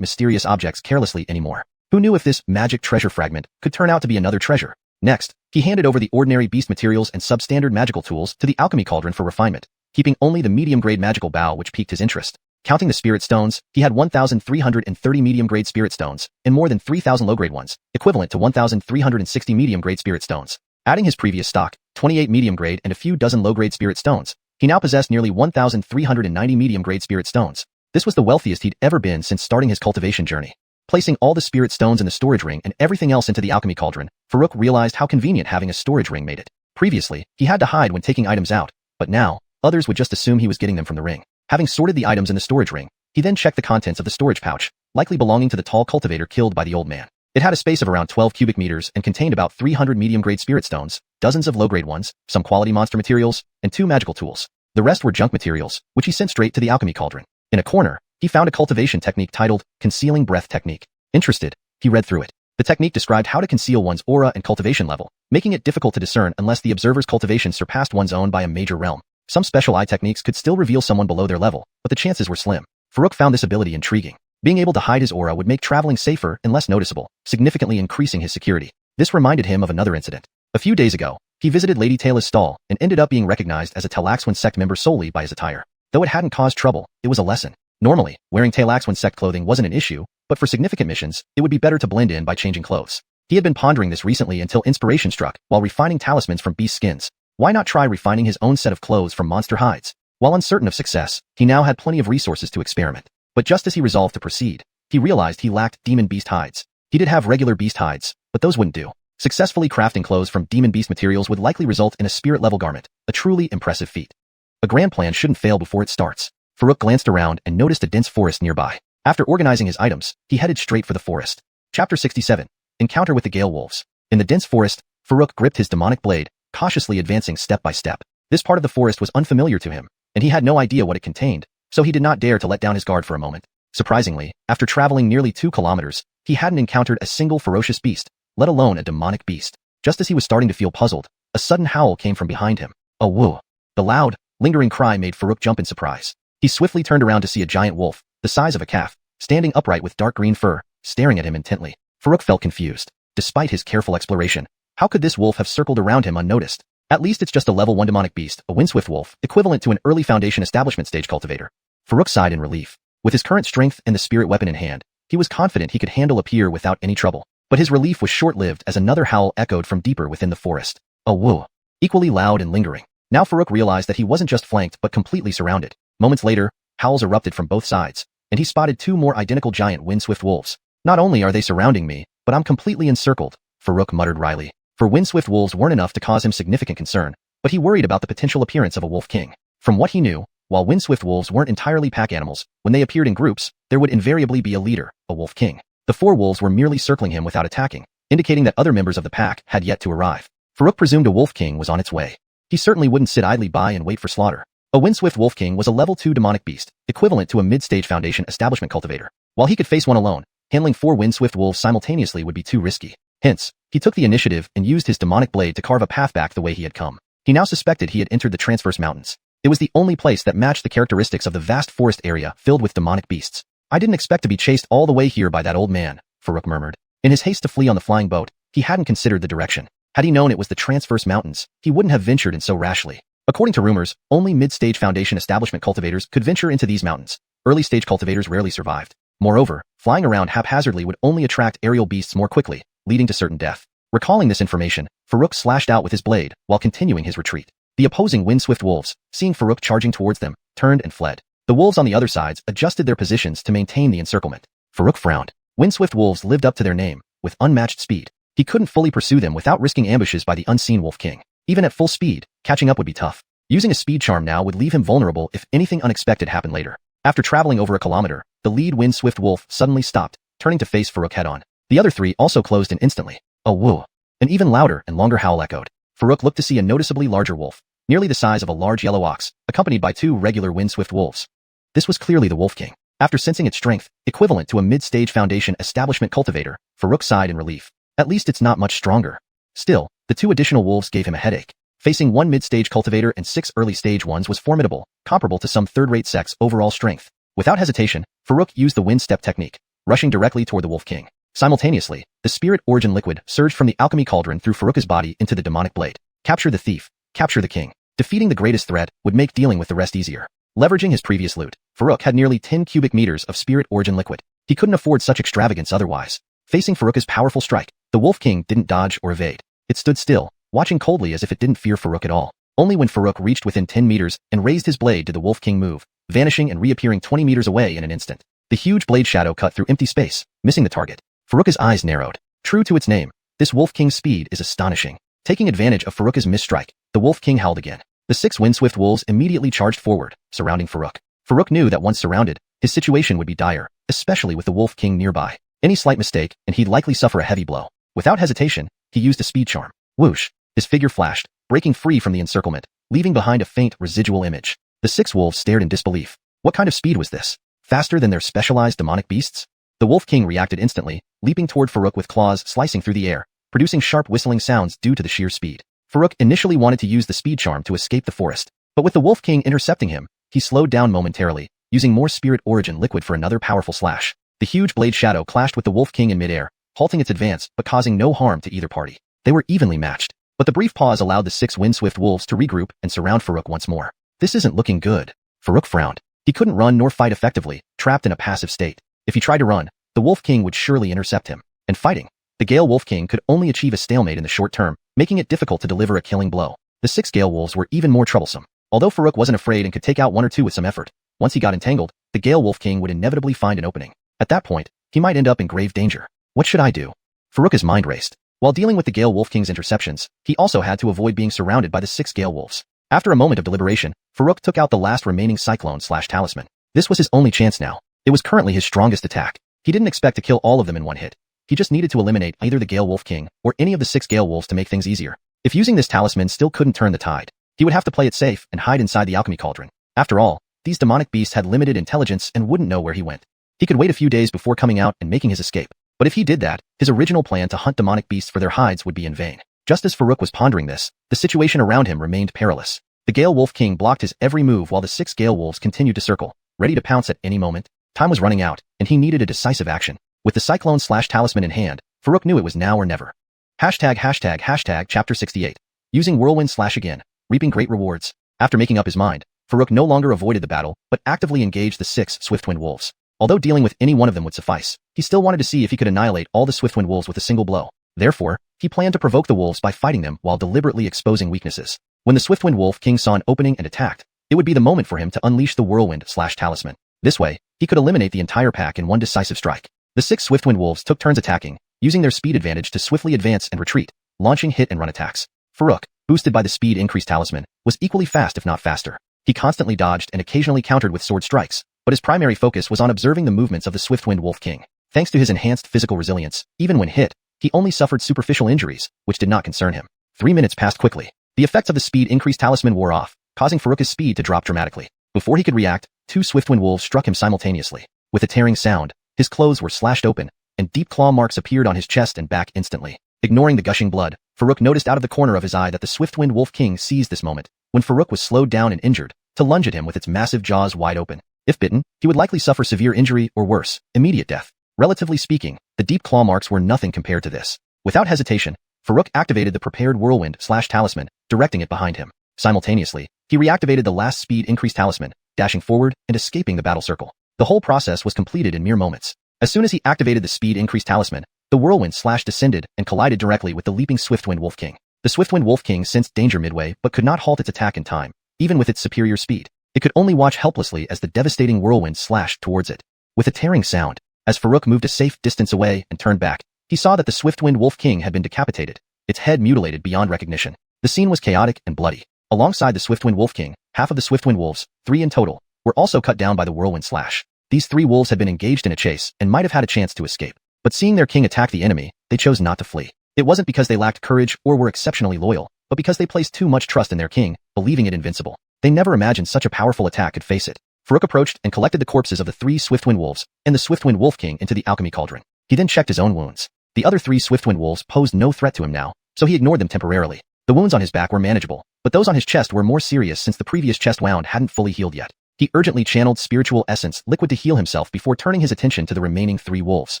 mysterious objects carelessly anymore. Who knew if this magic treasure fragment could turn out to be another treasure? Next, he handed over the ordinary beast materials and substandard magical tools to the Alchemy Cauldron for refinement, keeping only the medium-grade magical bow which piqued his interest. Counting the spirit stones, he had 1,330 medium-grade spirit stones and more than 3,000 low-grade ones, equivalent to 1,360 medium-grade spirit stones. Adding his previous stock, 28 medium-grade and a few dozen low-grade spirit stones, he now possessed nearly 1,390 medium-grade spirit stones. This was the wealthiest he'd ever been since starting his cultivation journey. Placing all the spirit stones in the storage ring and everything else into the Alchemy Cauldron, Farouk realized how convenient having a storage ring made it. Previously, he had to hide when taking items out, but now, others would just assume he was getting them from the ring. Having sorted the items in the storage ring, he then checked the contents of the storage pouch, likely belonging to the tall cultivator killed by the old man. It had a space of around 12 cubic meters and contained about 300 medium-grade spirit stones, dozens of low-grade ones, some quality monster materials, and 2 magical tools. The rest were junk materials, which he sent straight to the Alchemy Cauldron. In a corner, he found a cultivation technique titled Concealing Breath Technique. Interested, he read through it. The technique described how to conceal one's aura and cultivation level, making it difficult to discern unless the observer's cultivation surpassed one's own by a major realm. Some special eye techniques could still reveal someone below their level, but the chances were slim. Farouk found this ability intriguing. Being able to hide his aura would make traveling safer and less noticeable, significantly increasing his security. This reminded him of another incident. A few days ago, he visited Lady Taylor's stall and ended up being recognized as a Talaxwan sect member solely by his attire. Though it hadn't caused trouble, it was a lesson. Normally, wearing Talaxwan sect clothing wasn't an issue, but for significant missions, it would be better to blend in by changing clothes. He had been pondering this recently until inspiration struck while refining talismans from beast skins. Why not try refining his own set of clothes from monster hides? While uncertain of success, he now had plenty of resources to experiment. But just as he resolved to proceed, he realized he lacked demon beast hides. He did have regular beast hides, but those wouldn't do. Successfully crafting clothes from demon beast materials would likely result in a spirit-level garment, a truly impressive feat. A grand plan shouldn't fail before it starts. Farouk glanced around and noticed a dense forest nearby. After organizing his items, he headed straight for the forest. Chapter 67. Encounter with the Gale Wolves. In the dense forest, Farouk gripped his demonic blade, cautiously advancing step by step. This part of the forest was unfamiliar to him, and he had no idea what it contained, so he did not dare to let down his guard for a moment. Surprisingly, after traveling nearly 2 kilometers, he hadn't encountered a single ferocious beast, let alone a demonic beast. Just as he was starting to feel puzzled, a sudden howl came from behind him. A woo. The loud, lingering cry made Farouk jump in surprise. He swiftly turned around to see a giant wolf, the size of a calf, standing upright with dark green fur, staring at him intently. Farouk felt confused. Despite his careful exploration, how could this wolf have circled around him unnoticed? At least it's just a level 1 demonic beast, a windswift wolf, equivalent to an early Foundation establishment stage cultivator. Farouk sighed in relief. With his current strength and the spirit weapon in hand, he was confident he could handle a peer without any trouble. But his relief was short-lived as another howl echoed from deeper within the forest. A woo. Equally loud and lingering. Now Farouk realized that he wasn't just flanked but completely surrounded. Moments later, howls erupted from both sides, and he spotted 2 more identical giant windswift wolves. Not only are they surrounding me, but I'm completely encircled, Farouk muttered wryly. For windswift wolves weren't enough to cause him significant concern, but he worried about the potential appearance of a wolf king. From what he knew, while windswift wolves weren't entirely pack animals, when they appeared in groups, there would invariably be a leader, a wolf king. The 4 wolves were merely circling him without attacking, indicating that other members of the pack had yet to arrive. Farouk presumed a wolf king was on its way. He certainly wouldn't sit idly by and wait for slaughter. A windswift wolf king was a level 2 demonic beast, equivalent to a mid-stage Foundation establishment cultivator. While he could face one alone, handling 4 windswift wolves simultaneously would be too risky. Hence, he took the initiative and used his demonic blade to carve a path back the way he had come. He now suspected he had entered the Transverse Mountains. It was the only place that matched the characteristics of the vast forest area filled with demonic beasts. I didn't expect to be chased all the way here by that old man, Farouk murmured. In his haste to flee on the flying boat, he hadn't considered the direction. Had he known it was the Transverse Mountains, he wouldn't have ventured in so rashly. According to rumors, only mid-stage Foundation establishment cultivators could venture into these mountains. Early-stage cultivators rarely survived. Moreover, flying around haphazardly would only attract aerial beasts more quickly, leading to certain death. Recalling this information, Farouk slashed out with his blade while continuing his retreat. The opposing wind-swift wolves, seeing Farouk charging towards them, turned and fled. The wolves on the other sides adjusted their positions to maintain the encirclement. Farouk frowned. Wind-swift wolves lived up to their name, with unmatched speed. He couldn't fully pursue them without risking ambushes by the unseen Wolf King. Even at full speed, catching up would be tough. Using a speed charm now would leave him vulnerable if anything unexpected happened later. After traveling over a kilometer, the lead wind-swift wolf suddenly stopped, turning to face Farouk head-on. The other three also closed in instantly. A woo! An even louder and longer howl echoed. Farouk looked to see a noticeably larger wolf, nearly the size of a large yellow ox, accompanied by two regular wind-swift wolves. This was clearly the Wolf King. After sensing its strength, equivalent to a mid-stage Foundation establishment cultivator, Farouk sighed in relief. At least it's not much stronger. Still, the two additional wolves gave him a headache. Facing one mid-stage cultivator and 6 early-stage ones was formidable, comparable to some third-rate sects' overall strength. Without hesitation, Farouk used the wind step technique, rushing directly toward the Wolf King. Simultaneously, the spirit origin liquid surged from the Alchemy Cauldron through Farouk's body into the demonic blade. Capture the thief, capture the king. Defeating the greatest threat would make dealing with the rest easier. Leveraging his previous loot, Farouk had nearly 10 cubic meters of spirit origin liquid. He couldn't afford such extravagance otherwise. Facing Farouk's powerful strike, the Wolf King didn't dodge or evade. It stood still, watching coldly as if it didn't fear Farouk at all. Only when Farouk reached within 10 meters and raised his blade did the Wolf King move, vanishing and reappearing 20 meters away in an instant. The huge blade shadow cut through empty space, missing the target. Farouk's eyes narrowed. True to its name, this Wolf King's speed is astonishing. Taking advantage of Farouk's misstrike, the Wolf King howled again. The 6 wind-swift wolves immediately charged forward, surrounding Farouk. Farouk knew that once surrounded, his situation would be dire, especially with the Wolf King nearby. Any slight mistake, and he'd likely suffer a heavy blow. Without hesitation, he used a speed charm. Whoosh! His figure flashed, breaking free from the encirclement, leaving behind a faint residual image. The 6 wolves stared in disbelief. What kind of speed was this? Faster than their specialized demonic beasts? The Wolf King reacted instantly, leaping toward Farouk with claws slicing through the air, producing sharp whistling sounds due to the sheer speed. Farouk initially wanted to use the speed charm to escape the forest, but with the Wolf King intercepting him, he slowed down momentarily, using more spirit origin liquid for another powerful slash. The huge blade shadow clashed with the Wolf King in midair, halting its advance but causing no harm to either party. They were evenly matched, but the brief pause allowed the 6 wind-swift wolves to regroup and surround Farouk once more. This isn't looking good. Farouk frowned. He couldn't run nor fight effectively, trapped in a passive state. If he tried to run, the Wolf King would surely intercept him. And fighting, the Gale Wolf King could only achieve a stalemate in the short term, making it difficult to deliver a killing blow. The 6 Gale Wolves were even more troublesome. Although Farouk wasn't afraid and could take out 1 or 2 with some effort, once he got entangled, the Gale Wolf King would inevitably find an opening. At that point, he might end up in grave danger. What should I do? Farouk's mind raced. While dealing with the Gale Wolf King's interceptions, he also had to avoid being surrounded by the 6 Gale Wolves. After a moment of deliberation, Farouk took out the last remaining Cyclone/Talisman. This was his only chance now. It was currently his strongest attack. He didn't expect to kill all of them in one hit. He just needed to eliminate either the Gale Wolf King or any of the 6 Gale Wolves to make things easier. If using this talisman still couldn't turn the tide, he would have to play it safe and hide inside the Alchemy Cauldron. After all, these demonic beasts had limited intelligence and wouldn't know where he went. He could wait a few days before coming out and making his escape. But if he did that, his original plan to hunt demonic beasts for their hides would be in vain. Just as Farouk was pondering this, the situation around him remained perilous. The Gale Wolf King blocked his every move while the 6 Gale Wolves continued to circle, ready to pounce at any moment. Time was running out, and he needed a decisive action. With the Cyclone/Talisman in hand, Farouk knew it was now or never. Chapter 68. Using Whirlwind/again, reaping great rewards. After making up his mind, Farouk no longer avoided the battle, but actively engaged the 6 Swiftwind Wolves. Although dealing with any one of them would suffice, he still wanted to see if he could annihilate all the Swiftwind Wolves with a single blow. Therefore, he planned to provoke the wolves by fighting them while deliberately exposing weaknesses. When the Swiftwind Wolf King saw an opening and attacked, it would be the moment for him to unleash the Whirlwind/Talisman. This way, he could eliminate the entire pack in one decisive strike. The 6 Swiftwind Wolves took turns attacking, using their speed advantage to swiftly advance and retreat, launching hit and run attacks. Farouk, boosted by the speed increase talisman, was equally fast if not faster. He constantly dodged and occasionally countered with sword strikes, but his primary focus was on observing the movements of the Swiftwind Wolf King. Thanks to his enhanced physical resilience, even when hit, he only suffered superficial injuries, which did not concern him. 3 minutes passed quickly. The effects of the speed increase talisman wore off, causing Farouk's speed to drop dramatically. Before he could react, 2 Swiftwind Wolves struck him simultaneously. With a tearing sound, his clothes were slashed open, and deep claw marks appeared on his chest and back instantly. Ignoring the gushing blood, Farouk noticed out of the corner of his eye that the Swiftwind Wolf King seized this moment, when Farouk was slowed down and injured, to lunge at him with its massive jaws wide open. If bitten, he would likely suffer severe injury or worse, immediate death. Relatively speaking, the deep claw marks were nothing compared to this. Without hesitation, Farouk activated the prepared Whirlwind/Talisman, directing it behind him. Simultaneously, he reactivated the last speed increase talisman, dashing forward and escaping the battle circle. The whole process was completed in mere moments. As soon as he activated the speed increase talisman, the whirlwind slash descended and collided directly with the leaping Swiftwind Wolf King. The Swiftwind Wolf King sensed danger midway but could not halt its attack in time, even with its superior speed. It could only watch helplessly as the devastating whirlwind slashed towards it. With a tearing sound, as Farouk moved a safe distance away and turned back, he saw that the Swiftwind Wolf King had been decapitated, its head mutilated beyond recognition. The scene was chaotic and bloody. Alongside the Swiftwind Wolf King, half of the Swiftwind Wolves, 3 in total, were also cut down by the whirlwind slash. These 3 wolves had been engaged in a chase and might have had a chance to escape. But seeing their king attack the enemy, they chose not to flee. It wasn't because they lacked courage or were exceptionally loyal, but because they placed too much trust in their king, believing it invincible. They never imagined such a powerful attack could face it. Farouk approached and collected the corpses of the 3 Swiftwind Wolves and the Swiftwind Wolf King into the Alchemy Cauldron. He then checked his own wounds. The other 3 Swiftwind Wolves posed no threat to him now, so he ignored them temporarily. The wounds on his back were manageable, but those on his chest were more serious since the previous chest wound hadn't fully healed yet. He urgently channeled spiritual essence liquid to heal himself before turning his attention to the remaining 3 wolves.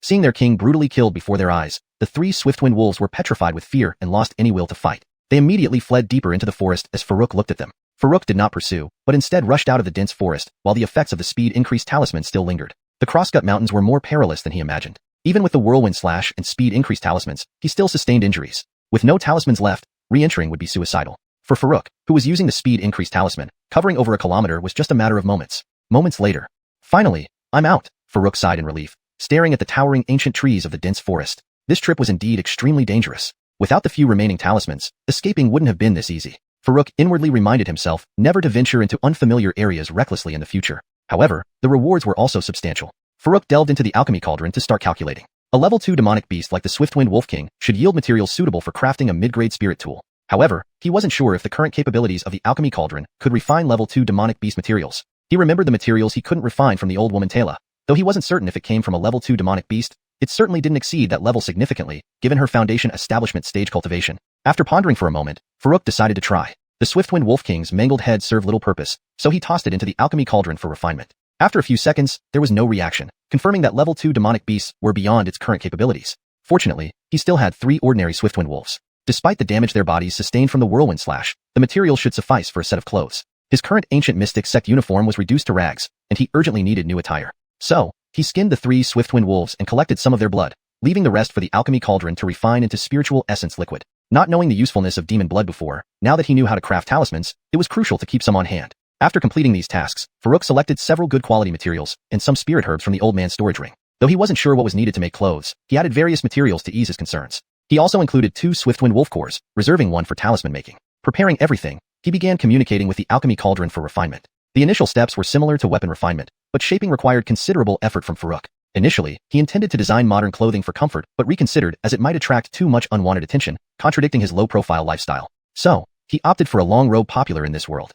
Seeing their king brutally killed before their eyes, the 3 Swiftwind Wolves were petrified with fear and lost any will to fight. They immediately fled deeper into the forest as Farouk looked at them. Farouk did not pursue, but instead rushed out of the dense forest, while the effects of the speed increase talisman still lingered. The Crosscut Mountains were more perilous than he imagined. Even with the whirlwind slash and speed increase talismans, he still sustained injuries. With no talismans left, re-entering would be suicidal. For Farouk, who was using the speed increase talisman, covering over a kilometer was just a matter of moments. Moments later. Finally, I'm out, Farouk sighed in relief, staring at the towering ancient trees of the dense forest. This trip was indeed extremely dangerous. Without the few remaining talismans, escaping wouldn't have been this easy. Farouk inwardly reminded himself never to venture into unfamiliar areas recklessly in the future. However, the rewards were also substantial. Farouk delved into the Alchemy Cauldron to start calculating. A level 2 demonic beast like the Swiftwind Wolf King should yield materials suitable for crafting a mid-grade spirit tool. However, he wasn't sure if the current capabilities of the Alchemy Cauldron could refine level 2 demonic beast materials. He remembered the materials he couldn't refine from the old woman Taylor. Though he wasn't certain if it came from a level 2 demonic beast, it certainly didn't exceed that level significantly, given her foundation establishment stage cultivation. After pondering for a moment, Farouk decided to try. The Swiftwind Wolf King's mangled head served little purpose, so he tossed it into the Alchemy Cauldron for refinement. After a few seconds, there was no reaction, confirming that level 2 demonic beasts were beyond its current capabilities. Fortunately, he still had 3 ordinary Swiftwind Wolves. Despite the damage their bodies sustained from the whirlwind slash, the materials should suffice for a set of clothes. His current ancient mystic sect uniform was reduced to rags, and he urgently needed new attire. So, he skinned the 3 Swiftwind Wolves and collected some of their blood, leaving the rest for the Alchemy Cauldron to refine into spiritual essence liquid. Not knowing the usefulness of demon blood before, now that he knew how to craft talismans, it was crucial to keep some on hand. After completing these tasks, Farouk selected several good quality materials and some spirit herbs from the old man's storage ring. Though he wasn't sure what was needed to make clothes, he added various materials to ease his concerns. He also included 2 Swiftwind Wolf cores, reserving 1 for talisman making. Preparing everything, he began communicating with the Alchemy Cauldron for refinement. The initial steps were similar to weapon refinement, but shaping required considerable effort from Farouk. Initially, he intended to design modern clothing for comfort, but reconsidered as it might attract too much unwanted attention, contradicting his low-profile lifestyle. So, he opted for a long robe popular in this world.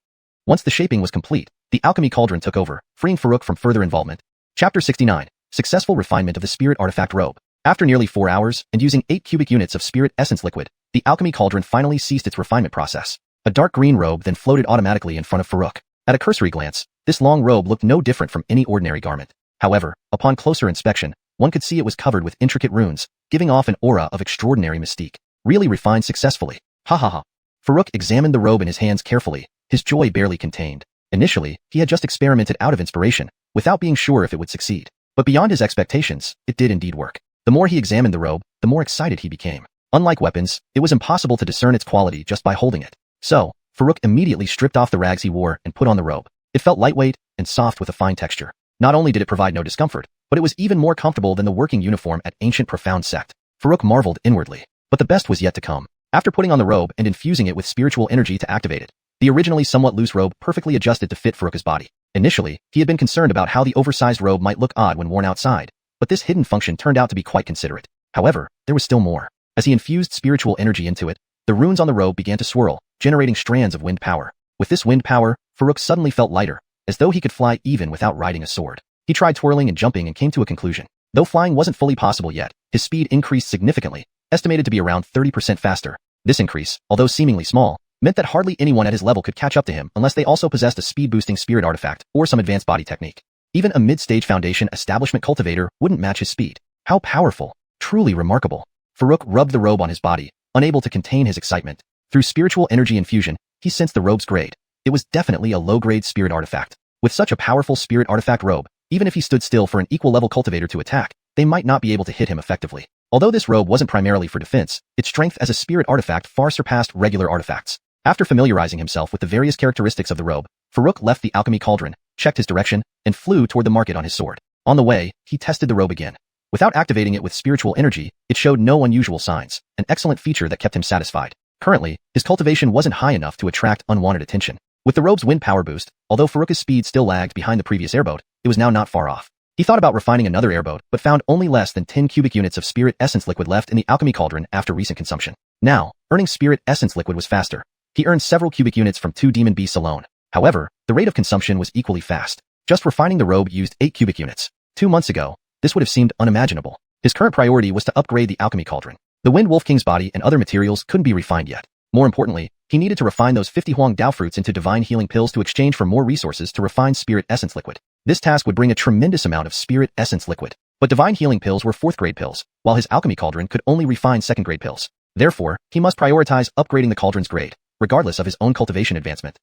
Once the shaping was complete, the Alchemy Cauldron took over, freeing Farouk from further involvement. Chapter 69. Successful refinement of the Spirit Artifact Robe. After nearly 4 hours, and using 8 cubic units of Spirit Essence liquid, the Alchemy Cauldron finally ceased its refinement process. A dark green robe then floated automatically in front of Farouk. At a cursory glance, this long robe looked no different from any ordinary garment. However, upon closer inspection, one could see it was covered with intricate runes, giving off an aura of extraordinary mystique. Really refined successfully. Ha ha ha. Farouk examined the robe in his hands carefully, his joy barely contained. Initially, he had just experimented out of inspiration, without being sure if it would succeed. But beyond his expectations, it did indeed work. The more he examined the robe, the more excited he became. Unlike weapons, it was impossible to discern its quality just by holding it. So, Farouk immediately stripped off the rags he wore and put on the robe. It felt lightweight and soft with a fine texture. Not only did it provide no discomfort, but it was even more comfortable than the working uniform at Ancient Profound Sect. Farouk marveled inwardly. But the best was yet to come. After putting on the robe and infusing it with spiritual energy to activate it, the originally somewhat loose robe perfectly adjusted to fit Farouk's body. Initially, he had been concerned about how the oversized robe might look odd when worn outside, but this hidden function turned out to be quite considerate. However, there was still more. As he infused spiritual energy into it, the runes on the robe began to swirl, generating strands of wind power. With this wind power, Farouk suddenly felt lighter, as though he could fly even without riding a sword. He tried twirling and jumping and came to a conclusion. Though flying wasn't fully possible yet, his speed increased significantly, estimated to be around 30% faster. This increase, although seemingly small, meant that hardly anyone at his level could catch up to him unless they also possessed a speed-boosting spirit artifact or some advanced body technique. Even a mid-stage foundation establishment cultivator wouldn't match his speed. How powerful! Truly remarkable. Farouk rubbed the robe on his body, unable to contain his excitement. Through spiritual energy infusion, he sensed the robe's grade. It was definitely a low-grade spirit artifact. With such a powerful spirit artifact robe, Even if he stood still for an equal-level cultivator to attack, they might not be able to hit him effectively. Although this robe wasn't primarily for defense, its strength as a spirit artifact far surpassed regular artifacts. After familiarizing himself with the various characteristics of the robe, Farouk left the Alchemy Cauldron, checked his direction, and flew toward the market on his sword. On the way, he tested the robe again. Without activating it with spiritual energy, it showed no unusual signs, an excellent feature that kept him satisfied. Currently, his cultivation wasn't high enough to attract unwanted attention. With the robe's wind power boost, although Farouk's speed still lagged behind the previous airboat, it was now not far off. He thought about refining another airboat, but found only less than 10 cubic units of spirit essence liquid left in the Alchemy Cauldron after recent consumption. Now, earning spirit essence liquid was faster. He earned several cubic units from 2 demon beasts alone. However, the rate of consumption was equally fast. Just refining the robe used 8 cubic units. 2 months ago, this would have seemed unimaginable. His current priority was to upgrade the Alchemy Cauldron. The Wind Wolf King's body and other materials couldn't be refined yet. More importantly, he needed to refine those 50 Huang Dao fruits into divine healing pills to exchange for more resources to refine spirit essence liquid. This task would bring a tremendous amount of spirit essence liquid. But divine healing pills were 4th grade pills, while his Alchemy Cauldron could only refine 2nd grade pills. Therefore, he must prioritize upgrading the cauldron's grade, regardless of his own cultivation advancement.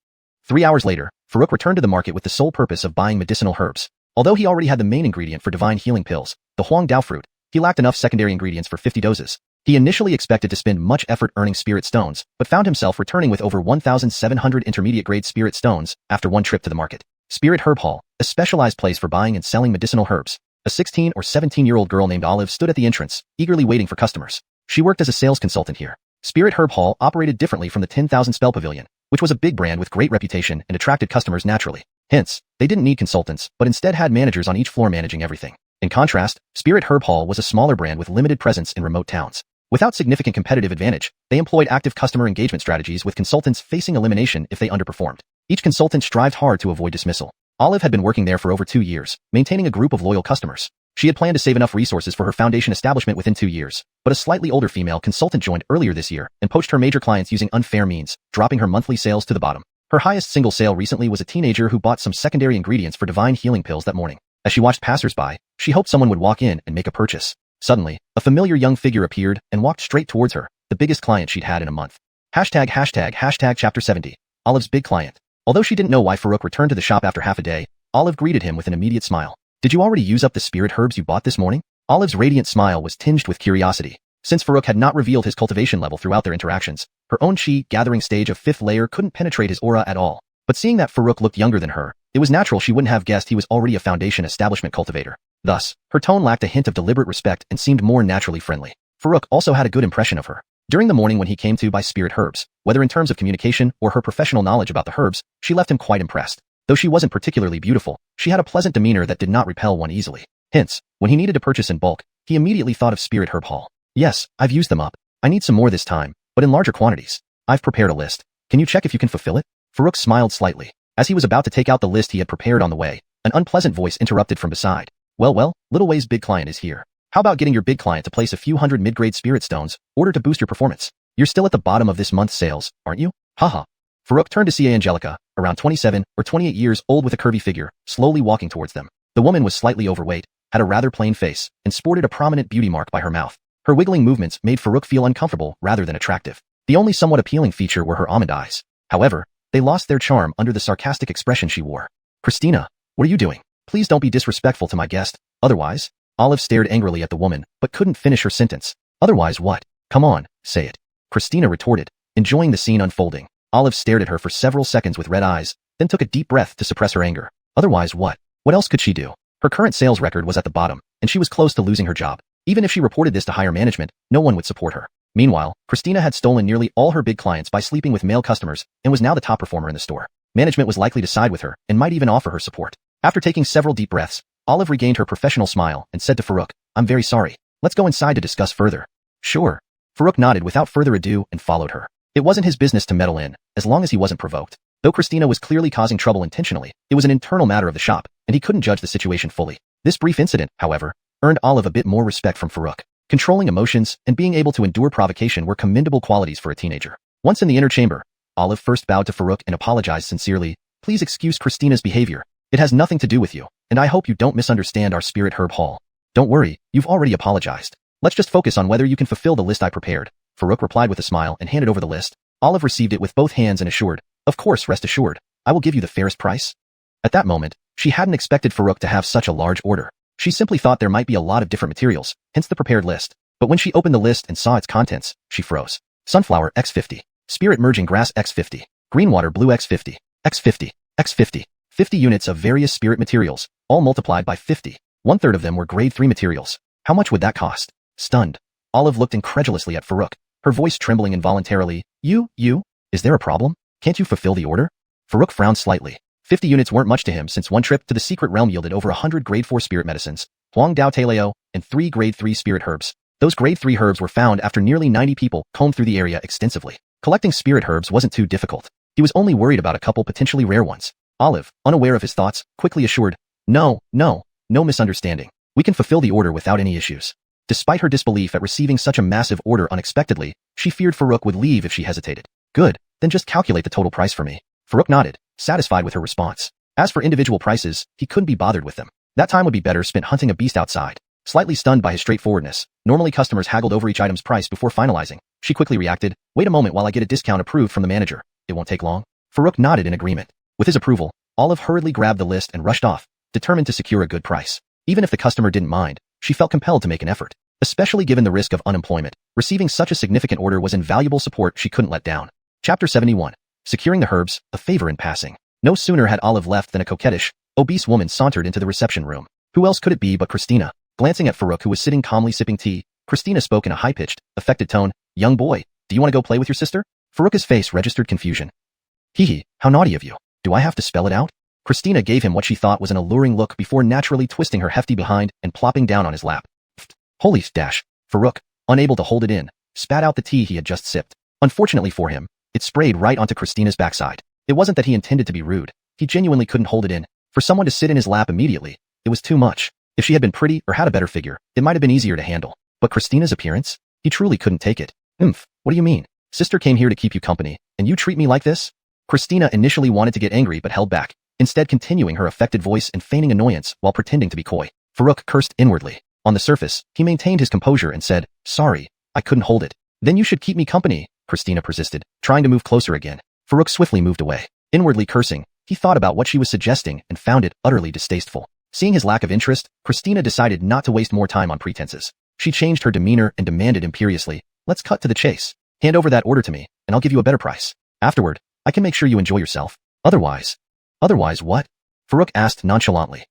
3 hours later, Farouk returned to the market with the sole purpose of buying medicinal herbs. Although he already had the main ingredient for divine healing pills, the Huang Dao fruit, he lacked enough secondary ingredients for 50 doses. He initially expected to spend much effort earning spirit stones, but found himself returning with over 1,700 intermediate-grade spirit stones after one trip to the market. Spirit Herb Hall, a specialized place for buying and selling medicinal herbs. A 16 or 17-year-old girl named Olive stood at the entrance, eagerly waiting for customers. She worked as a sales consultant here. Spirit Herb Hall operated differently from the 10,000 Spell Pavilion, which was a big brand with great reputation and attracted customers naturally. Hence, they didn't need consultants, but instead had managers on each floor managing everything. In contrast, Spirit Herb Hall was a smaller brand with limited presence in remote towns. Without significant competitive advantage, they employed active customer engagement strategies with consultants facing elimination if they underperformed. Each consultant strived hard to avoid dismissal. Olive had been working there for over 2 years, maintaining a group of loyal customers. She had planned to save enough resources for her foundation establishment within 2 years, but a slightly older female consultant joined earlier this year and poached her major clients using unfair means, dropping her monthly sales to the bottom. Her highest single sale recently was a teenager who bought some secondary ingredients for divine healing pills that morning. As she watched passers-by, she hoped someone would walk in and make a purchase. Suddenly, a familiar young figure appeared and walked straight towards her, the biggest client she'd had in a month. ###Chapter 70. Olive's big client. Although she didn't know why Farouk returned to the shop after half a day, Olive greeted him with an immediate smile. Did you already use up the spirit herbs you bought this morning? Olive's radiant smile was tinged with curiosity. Since Farouk had not revealed his cultivation level throughout their interactions, her own chi gathering stage of 5th layer couldn't penetrate his aura at all. But seeing that Farouk looked younger than her, it was natural she wouldn't have guessed he was already a foundation establishment cultivator. Thus, her tone lacked a hint of deliberate respect and seemed more naturally friendly. Farouk also had a good impression of her. During the morning when he came to buy spirit herbs, whether in terms of communication or her professional knowledge about the herbs, she left him quite impressed. Though she wasn't particularly beautiful, she had a pleasant demeanor that did not repel one easily. Hence, when he needed to purchase in bulk, he immediately thought of Spirit Herb Hall. Yes, I've used them up. I need some more this time, but in larger quantities. I've prepared a list. Can you check if you can fulfill it? Farouk smiled slightly. As he was about to take out the list he had prepared on the way, an unpleasant voice interrupted from beside. Well, Little Way's big client is here. How about getting your big client to place a few hundred mid-grade spirit stones, order to boost your performance? You're still at the bottom of this month's sales, aren't you? Haha. Farouk turned to see Angelica, around 27 or 28 years old with a curvy figure, slowly walking towards them. The woman was slightly overweight, had a rather plain face, and sported a prominent beauty mark by her mouth. Her wiggling movements made Farouk feel uncomfortable rather than attractive. The only somewhat appealing feature were her almond eyes. However, they lost their charm under the sarcastic expression she wore. Christina, what are you doing? Please don't be disrespectful to my guest, otherwise. Olive stared angrily at the woman, but couldn't finish her sentence. Otherwise what? Come on, say it. Christina retorted, enjoying the scene unfolding. Olive stared at her for several seconds with red eyes, then took a deep breath to suppress her anger. Otherwise what? What else could she do? Her current sales record was at the bottom, and she was close to losing her job. Even if she reported this to higher management, no one would support her. Meanwhile, Christina had stolen nearly all her big clients by sleeping with male customers and was now the top performer in the store. Management was likely to side with her and might even offer her support. After taking several deep breaths, Olive regained her professional smile and said to Farouk, I'm very sorry. Let's go inside to discuss further. Sure. Farouk nodded without further ado and followed her. It wasn't his business to meddle in, as long as he wasn't provoked. Though Christina was clearly causing trouble intentionally, it was an internal matter of the shop, and he couldn't judge the situation fully. This brief incident, however, earned Olive a bit more respect from Farouk. Controlling emotions and being able to endure provocation were commendable qualities for a teenager. Once in the inner chamber, Olive first bowed to Farouk and apologized sincerely. Please excuse Christina's behavior. It has nothing to do with you, and I hope you don't misunderstand our Spirit Herb Hall. Don't worry, you've already apologized. Let's just focus on whether you can fulfill the list I prepared. Farouk replied with a smile and handed over the list. Olive received it with both hands and assured, of course, rest assured, I will give you the fairest price. At that moment, She hadn't expected Farouk to have such a large order. She simply thought there might be a lot of different materials, hence the prepared list. But when she opened the list and saw its contents, she froze. Sunflower X50, Spirit Merging Grass X50, Greenwater Blue X50, X50, X50, 50 units of various spirit materials, all multiplied by 50. 1/3 of them were grade 3 materials. How much would that cost? Stunned, Olive looked incredulously at Farouk, her voice trembling involuntarily. You? Is there a problem? Can't you fulfill the order? Farouk frowned slightly. 50 units weren't much to him since one trip to the secret realm yielded over 100 grade 4 spirit medicines, Huang Dao Taleo, and 3 grade 3 spirit herbs. Those grade 3 herbs were found after nearly 90 people combed through the area extensively. Collecting spirit herbs wasn't too difficult. He was only worried about a couple potentially rare ones. Olive, unaware of his thoughts, quickly assured, No misunderstanding. We can fulfill the order without any issues. Despite her disbelief at receiving such a massive order unexpectedly, she feared Farouk would leave if she hesitated. Good, then just calculate the total price for me. Farouk nodded, satisfied with her response. As for individual prices, he couldn't be bothered with them. That time would be better spent hunting a beast outside. Slightly stunned by his straightforwardness, normally customers haggled over each item's price before finalizing. She quickly reacted, Wait a moment while I get a discount approved from the manager. It won't take long. Farouk nodded in agreement. With his approval, Olive hurriedly grabbed the list and rushed off, determined to secure a good price. Even if the customer didn't mind, she felt compelled to make an effort. Especially given the risk of unemployment, receiving such a significant order was invaluable support she couldn't let down. Chapter 71. Securing the herbs, a favor in passing. No sooner had Olive left than a coquettish, obese woman sauntered into the reception room. Who else could it be but Christina? Glancing at Farouk who was sitting calmly sipping tea, Christina spoke in a high-pitched, affected tone, Young boy, do you want to go play with your sister? Farouk's face registered confusion. Hee, how naughty of you. Do I have to spell it out? Christina gave him what she thought was an alluring look before naturally twisting her hefty behind and plopping down on his lap. Holy dash. Farouk, unable to hold it in, spat out the tea he had just sipped. Unfortunately for him, it sprayed right onto Christina's backside. It wasn't that he intended to be rude. He genuinely couldn't hold it in. For someone to sit in his lap immediately, it was too much. If she had been pretty or had a better figure, it might have been easier to handle. But Christina's appearance? He truly couldn't take it. What do you mean? Sister came here to keep you company, and you treat me like this? Christina initially wanted to get angry but held back, instead continuing her affected voice and feigning annoyance while pretending to be coy. Farouk cursed inwardly. On the surface, he maintained his composure and said, Sorry, I couldn't hold it. Then you should keep me company, Christina persisted, trying to move closer again. Farouk swiftly moved away. Inwardly cursing, he thought about what she was suggesting and found it utterly distasteful. Seeing his lack of interest, Christina decided not to waste more time on pretenses. She changed her demeanor and demanded imperiously, Let's cut to the chase. Hand over that order to me, and I'll give you a better price. Afterward, I can make sure you enjoy yourself. Otherwise what? Farouk asked nonchalantly.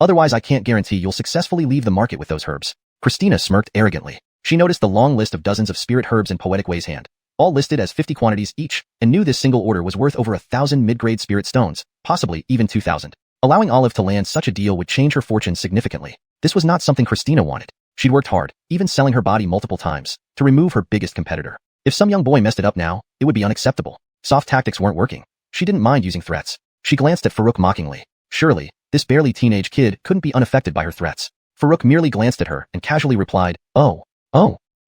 Otherwise I can't guarantee you'll successfully leave the market with those herbs. Christina smirked arrogantly. She noticed the long list of dozens of spirit herbs in Poetic Way's hand, all listed as 50 quantities each, and knew this single order was worth over 1,000 mid-grade spirit stones, possibly even 2,000. Allowing Olive to land such a deal would change her fortune significantly. This was not something Christina wanted. She'd worked hard, even selling her body multiple times, to remove her biggest competitor. If some young boy messed it up now, it would be unacceptable. Soft tactics weren't working. She didn't mind using threats. She glanced at Farouk mockingly. Surely, this barely teenage kid couldn't be unaffected by her threats. Farouk merely glanced at her and casually replied, Oh.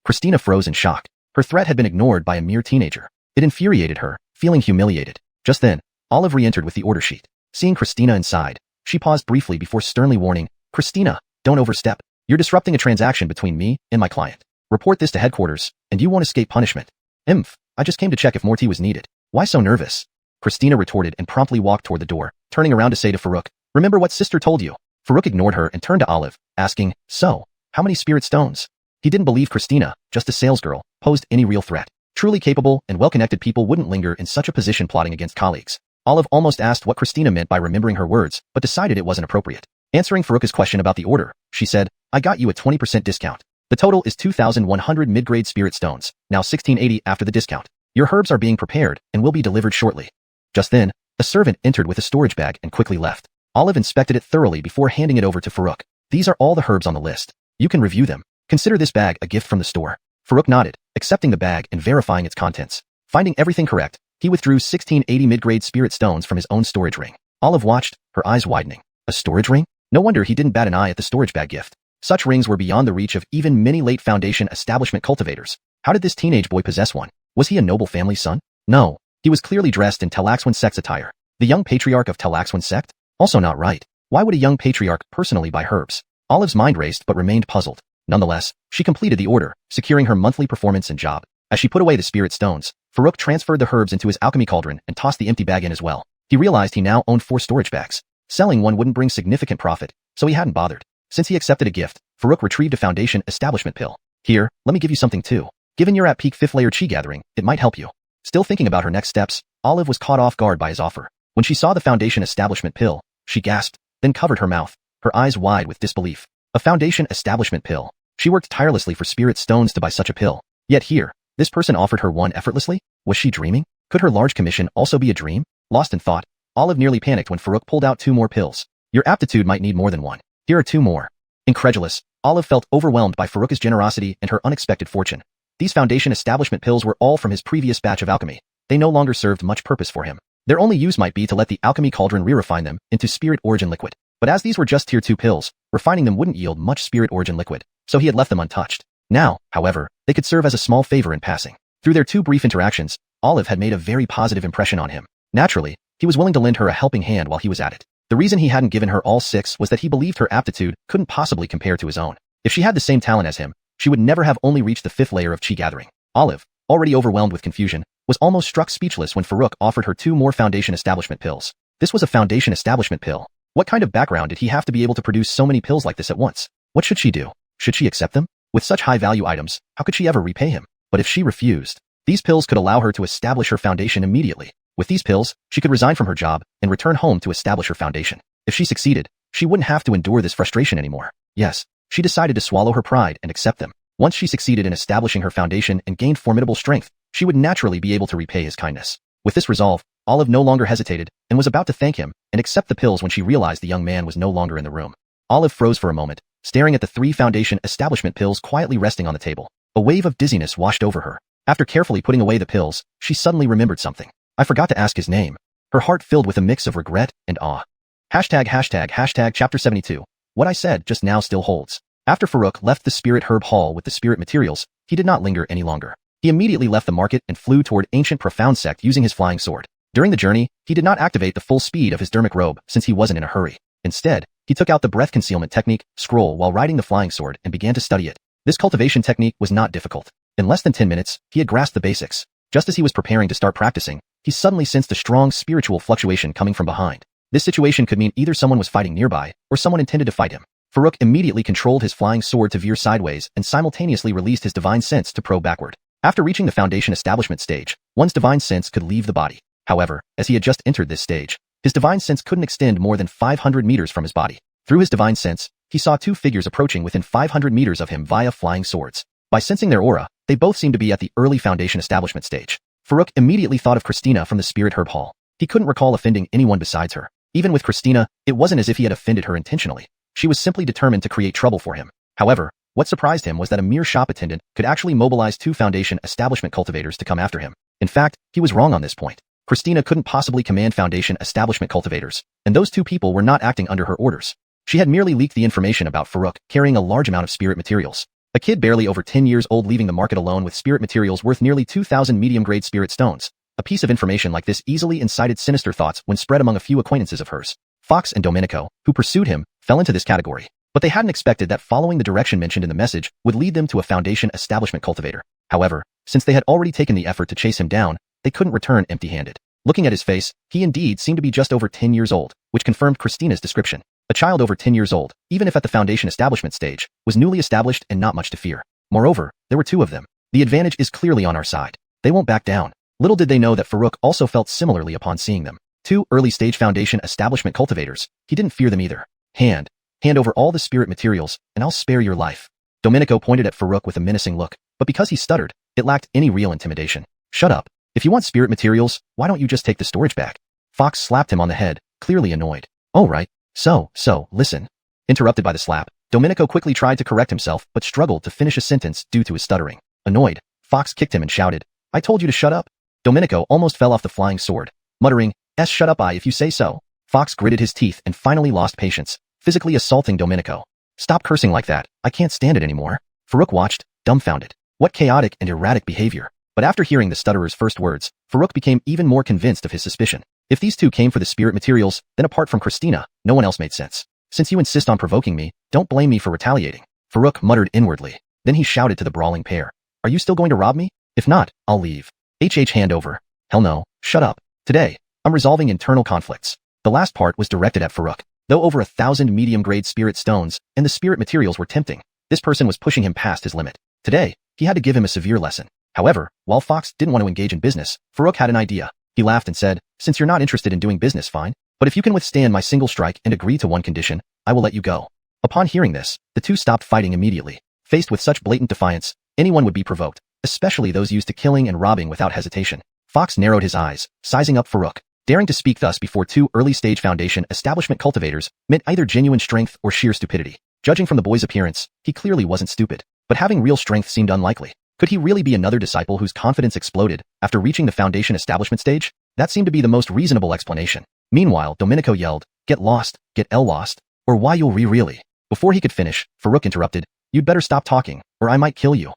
Christina froze in shock. Her threat had been ignored by a mere teenager. It infuriated her, feeling humiliated. Just then, Olive re-entered with the order sheet. Seeing Christina inside, she paused briefly before sternly warning, Christina, don't overstep. You're disrupting a transaction between me and my client. Report this to headquarters, and you won't escape punishment. I just came to check if more tea was needed. Why so nervous? Christina retorted and promptly walked toward the door, turning around to say to Farouk, Remember what sister told you. Farouk ignored her and turned to Olive, asking, So, how many spirit stones? He didn't believe Christina, just a salesgirl, posed any real threat. Truly capable and well-connected people wouldn't linger in such a position plotting against colleagues. Olive almost asked what Christina meant by remembering her words, but decided it wasn't appropriate. Answering Farouk's question about the order, she said, I got you a 20% discount. The total is 2,100 mid-grade spirit stones, now 1,680 after the discount. Your herbs are being prepared and will be delivered shortly. Just then, a servant entered with a storage bag and quickly left. Olive inspected it thoroughly before handing it over to Farouk. These are all the herbs on the list. You can review them. Consider this bag a gift from the store. Farouk nodded, accepting the bag and verifying its contents. Finding everything correct, he withdrew 1,680 mid-grade spirit stones from his own storage ring. Olive watched, her eyes widening. A storage ring? No wonder he didn't bat an eye at the storage bag gift. Such rings were beyond the reach of even many late Foundation establishment cultivators. How did this teenage boy possess one? Was he a noble family's son? No. He was clearly dressed in Talaxwan Sect's attire. The young patriarch of Talaxwan Sect? Also not right. Why would a young patriarch personally buy herbs? Olive's mind raced but remained puzzled. Nonetheless, she completed the order, securing her monthly performance and job. As she put away the spirit stones, Farouk transferred the herbs into his alchemy cauldron and tossed the empty bag in as well. He realized he now owned 4 storage bags. Selling one wouldn't bring significant profit, so he hadn't bothered. Since he accepted a gift, Farouk retrieved a foundation establishment pill. Here, let me give you something too. Given you're at peak 5th layer chi gathering, it might help you. Still thinking about her next steps, Olive was caught off guard by his offer. When she saw the foundation establishment pill, she gasped, then covered her mouth, her eyes wide with disbelief. A foundation establishment pill. She worked tirelessly for spirit stones to buy such a pill. Yet here, this person offered her one effortlessly? Was she dreaming? Could her large commission also be a dream? Lost in thought, Olive nearly panicked when Farouk pulled out 2 more pills. Your aptitude might need more than one. Here are 2 more. Incredulous, Olive felt overwhelmed by Farouk's generosity and her unexpected fortune. These foundation establishment pills were all from his previous batch of alchemy. They no longer served much purpose for him. Their only use might be to let the Alchemy Cauldron re-refine them into spirit origin liquid. But as these were just tier 2 pills, refining them wouldn't yield much spirit origin liquid, so he had left them untouched. Now, however, they could serve as a small favor in passing. Through their 2 brief interactions, Olive had made a very positive impression on him. Naturally, he was willing to lend her a helping hand while he was at it. The reason he hadn't given her all 6 was that he believed her aptitude couldn't possibly compare to his own. If she had the same talent as him, she would never have only reached the 5th layer of chi gathering. Olive, already overwhelmed with confusion, was almost struck speechless when Farouk offered her 2 more foundation establishment pills. This was a foundation establishment pill. What kind of background did he have to be able to produce so many pills like this at once? What should she do? Should she accept them? With such high-value items, how could she ever repay him? But if she refused, these pills could allow her to establish her foundation immediately. With these pills, she could resign from her job and return home to establish her foundation. If she succeeded, she wouldn't have to endure this frustration anymore. Yes, she decided to swallow her pride and accept them. Once she succeeded in establishing her foundation and gained formidable strength, she would naturally be able to repay his kindness. With this resolve, Olive no longer hesitated and was about to thank him and accept the pills when she realized the young man was no longer in the room. Olive froze for a moment, staring at the 3 foundation establishment pills quietly resting on the table. A wave of dizziness washed over her. After carefully putting away the pills, she suddenly remembered something. I forgot to ask his name. Her heart filled with a mix of regret and awe. ####Chapter 72. What I said just now still holds. After Farouk left the spirit herb hall with the spirit materials, he did not linger any longer. He immediately left the market and flew toward ancient profound sect using his flying sword. During the journey, he did not activate the full speed of his dermic robe since he wasn't in a hurry. Instead, he took out the breath concealment technique, scroll, while riding the flying sword and began to study it. This cultivation technique was not difficult. In less than 10 minutes, he had grasped the basics. Just as he was preparing to start practicing, he suddenly sensed a strong spiritual fluctuation coming from behind. This situation could mean either someone was fighting nearby, or someone intended to fight him. Farouk immediately controlled his flying sword to veer sideways and simultaneously released his divine sense to probe backward. After reaching the foundation establishment stage, one's divine sense could leave the body. However, as he had just entered this stage, his divine sense couldn't extend more than 500 meters from his body. Through his divine sense, he saw 2 figures approaching within 500 meters of him via flying swords. By sensing their aura, they both seemed to be at the early foundation establishment stage. Farouk immediately thought of Christina from the Spirit Herb Hall. He couldn't recall offending anyone besides her. Even with Christina, it wasn't as if he had offended her intentionally. She was simply determined to create trouble for him. However, what surprised him was that a mere shop attendant could actually mobilize 2 foundation establishment cultivators to come after him. In fact, he was wrong on this point. Christina couldn't possibly command foundation establishment cultivators, and those 2 people were not acting under her orders. She had merely leaked the information about Farouk carrying a large amount of spirit materials. A kid barely over 10 years old leaving the market alone with spirit materials worth nearly 2,000 medium-grade spirit stones. A piece of information like this easily incited sinister thoughts when spread among a few acquaintances of hers. Fox and Domenico, who pursued him, fell into this category. But they hadn't expected that following the direction mentioned in the message would lead them to a foundation establishment cultivator. However, since they had already taken the effort to chase him down, they couldn't return empty-handed. Looking at his face, he indeed seemed to be just over 10 years old, which confirmed Christina's description. A child over 10 years old, even if at the foundation establishment stage, was newly established and not much to fear. Moreover, there were 2 of them. The advantage is clearly on our side. They won't back down. Little did they know that Farouk also felt similarly upon seeing them. 2 early-stage foundation establishment cultivators. He didn't fear them either. Hand over all the spirit materials, and I'll spare your life. Domenico pointed at Farouk with a menacing look, but because he stuttered, it lacked any real intimidation. Shut up. If you want spirit materials, why don't you just take the storage back? Fox slapped him on the head, clearly annoyed. Oh right. So, listen. Interrupted by the slap, Domenico quickly tried to correct himself but struggled to finish a sentence due to his stuttering. Annoyed, Fox kicked him and shouted, I told you to shut up. Domenico almost fell off the flying sword, muttering, shut up if you say so. Fox gritted his teeth and finally lost patience, physically assaulting Domenico. Stop cursing like that, I can't stand it anymore. Farouk watched, dumbfounded. What chaotic and erratic behavior. But after hearing the stutterer's first words, Farouk became even more convinced of his suspicion. If these 2 came for the spirit materials, then apart from Christina, no one else made sense. Since you insist on provoking me, don't blame me for retaliating. Farouk muttered inwardly. Then he shouted to the brawling pair. Are you still going to rob me? If not, I'll leave. Hand over. Hell no, shut up. Today, I'm resolving internal conflicts. The last part was directed at Farouk. Though over 1,000 medium-grade spirit stones and the spirit materials were tempting, this person was pushing him past his limit. Today, he had to give him a severe lesson. However, while Fox didn't want to engage in business, Farouk had an idea. He laughed and said, "Since you're not interested in doing business, fine. But if you can withstand my single strike and agree to one condition, I will let you go." Upon hearing this, the two stopped fighting immediately. Faced with such blatant defiance, anyone would be provoked, especially those used to killing and robbing without hesitation. Fox narrowed his eyes, sizing up Farouk. Daring to speak thus before two early-stage Foundation establishment cultivators meant either genuine strength or sheer stupidity. Judging from the boy's appearance, he clearly wasn't stupid. But having real strength seemed unlikely. Could he really be another disciple whose confidence exploded after reaching the Foundation establishment stage? That seemed to be the most reasonable explanation. Meanwhile, Domenico yelled, "Get lost, get lost, or why you'll really." Before he could finish, Farouk interrupted, "You'd better stop talking, or I might kill you."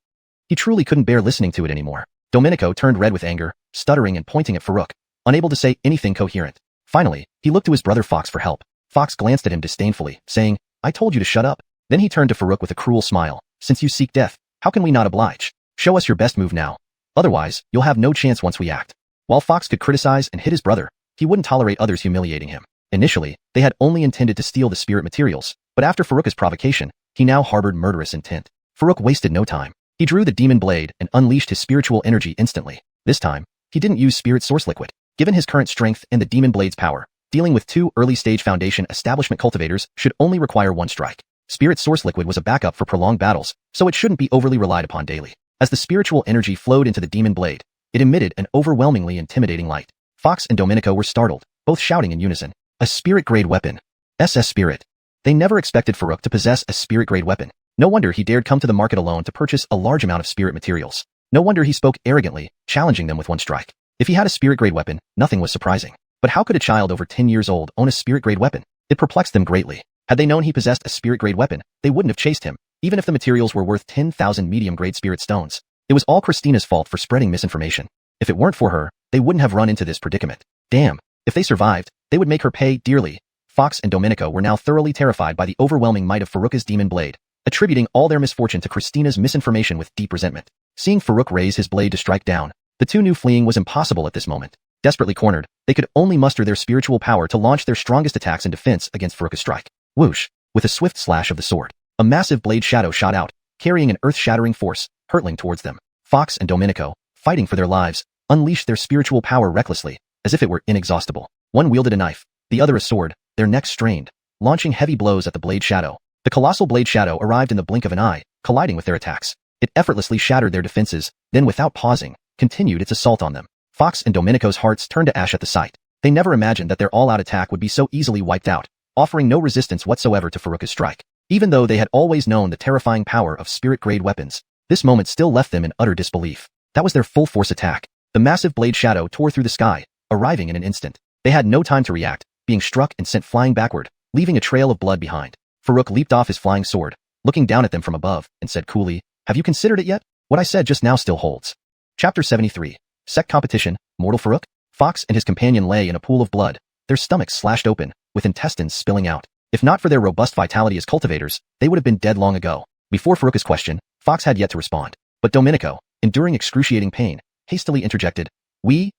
He truly couldn't bear listening to it anymore. Domenico turned red with anger, stuttering and pointing at Farouk, unable to say anything coherent. Finally, he looked to his brother Fox for help. Fox glanced at him disdainfully, saying, "I told you to shut up." Then he turned to Farouk with a cruel smile. "Since you seek death, how can we not oblige? Show us your best move now. Otherwise, you'll have no chance once we act." While Fox could criticize and hit his brother, he wouldn't tolerate others humiliating him. Initially, they had only intended to steal the spirit materials, but after Farouk's provocation, he now harbored murderous intent. Farouk wasted no time. He drew the demon blade and unleashed his spiritual energy instantly. This time, he didn't use spirit source liquid. Given his current strength and the demon blade's power, dealing with two early-stage Foundation establishment cultivators should only require one strike. Spirit source liquid was a backup for prolonged battles, so it shouldn't be overly relied upon daily. As the spiritual energy flowed into the demon blade, it emitted an overwhelmingly intimidating light. Fox and Domenico were startled, both shouting in unison, "A spirit-grade weapon! SS Spirit!" They never expected Farouk to possess a spirit-grade weapon. No wonder he dared come to the market alone to purchase a large amount of spirit materials. No wonder he spoke arrogantly, challenging them with one strike. If he had a spirit-grade weapon, nothing was surprising. But how could a child over 10 years old own a spirit-grade weapon? It perplexed them greatly. Had they known he possessed a spirit-grade weapon, they wouldn't have chased him, even if the materials were worth 10,000 medium-grade spirit stones. It was all Christina's fault for spreading misinformation. If it weren't for her, they wouldn't have run into this predicament. Damn, if they survived, they would make her pay dearly. Fox and Domenico were now thoroughly terrified by the overwhelming might of Farouk's demon blade, attributing all their misfortune to Christina's misinformation with deep resentment. Seeing Farouk raise his blade to strike down, the two knew fleeing was impossible at this moment. Desperately cornered, they could only muster their spiritual power to launch their strongest attacks in defense against Farouk's strike. Whoosh! With a swift slash of the sword, a massive blade shadow shot out, carrying an earth-shattering force, hurtling towards them. Fox and Domenico, fighting for their lives, unleashed their spiritual power recklessly, as if it were inexhaustible. One wielded a knife, the other a sword, their necks strained, launching heavy blows at the blade shadow. The colossal blade shadow arrived in the blink of an eye, colliding with their attacks. It effortlessly shattered their defenses, then without pausing, continued its assault on them. Fox and Domenico's hearts turned to ash at the sight. They never imagined that their all-out attack would be so easily wiped out, offering no resistance whatsoever to Farouk's strike. Even though they had always known the terrifying power of spirit-grade weapons, this moment still left them in utter disbelief. That was their full-force attack. The massive blade shadow tore through the sky, arriving in an instant. They had no time to react, being struck and sent flying backward, leaving a trail of blood behind. Farouk leaped off his flying sword, looking down at them from above, and said coolly, "Have you considered it yet? What I said just now still holds." Chapter 73. Sect Competition, Mortal Farouk? Fox and his companion lay in a pool of blood, their stomachs slashed open, with intestines spilling out. If not for their robust vitality as cultivators, they would have been dead long ago. Before Farouk's question, Fox had yet to respond. But Domenico, enduring excruciating pain, hastily interjected, We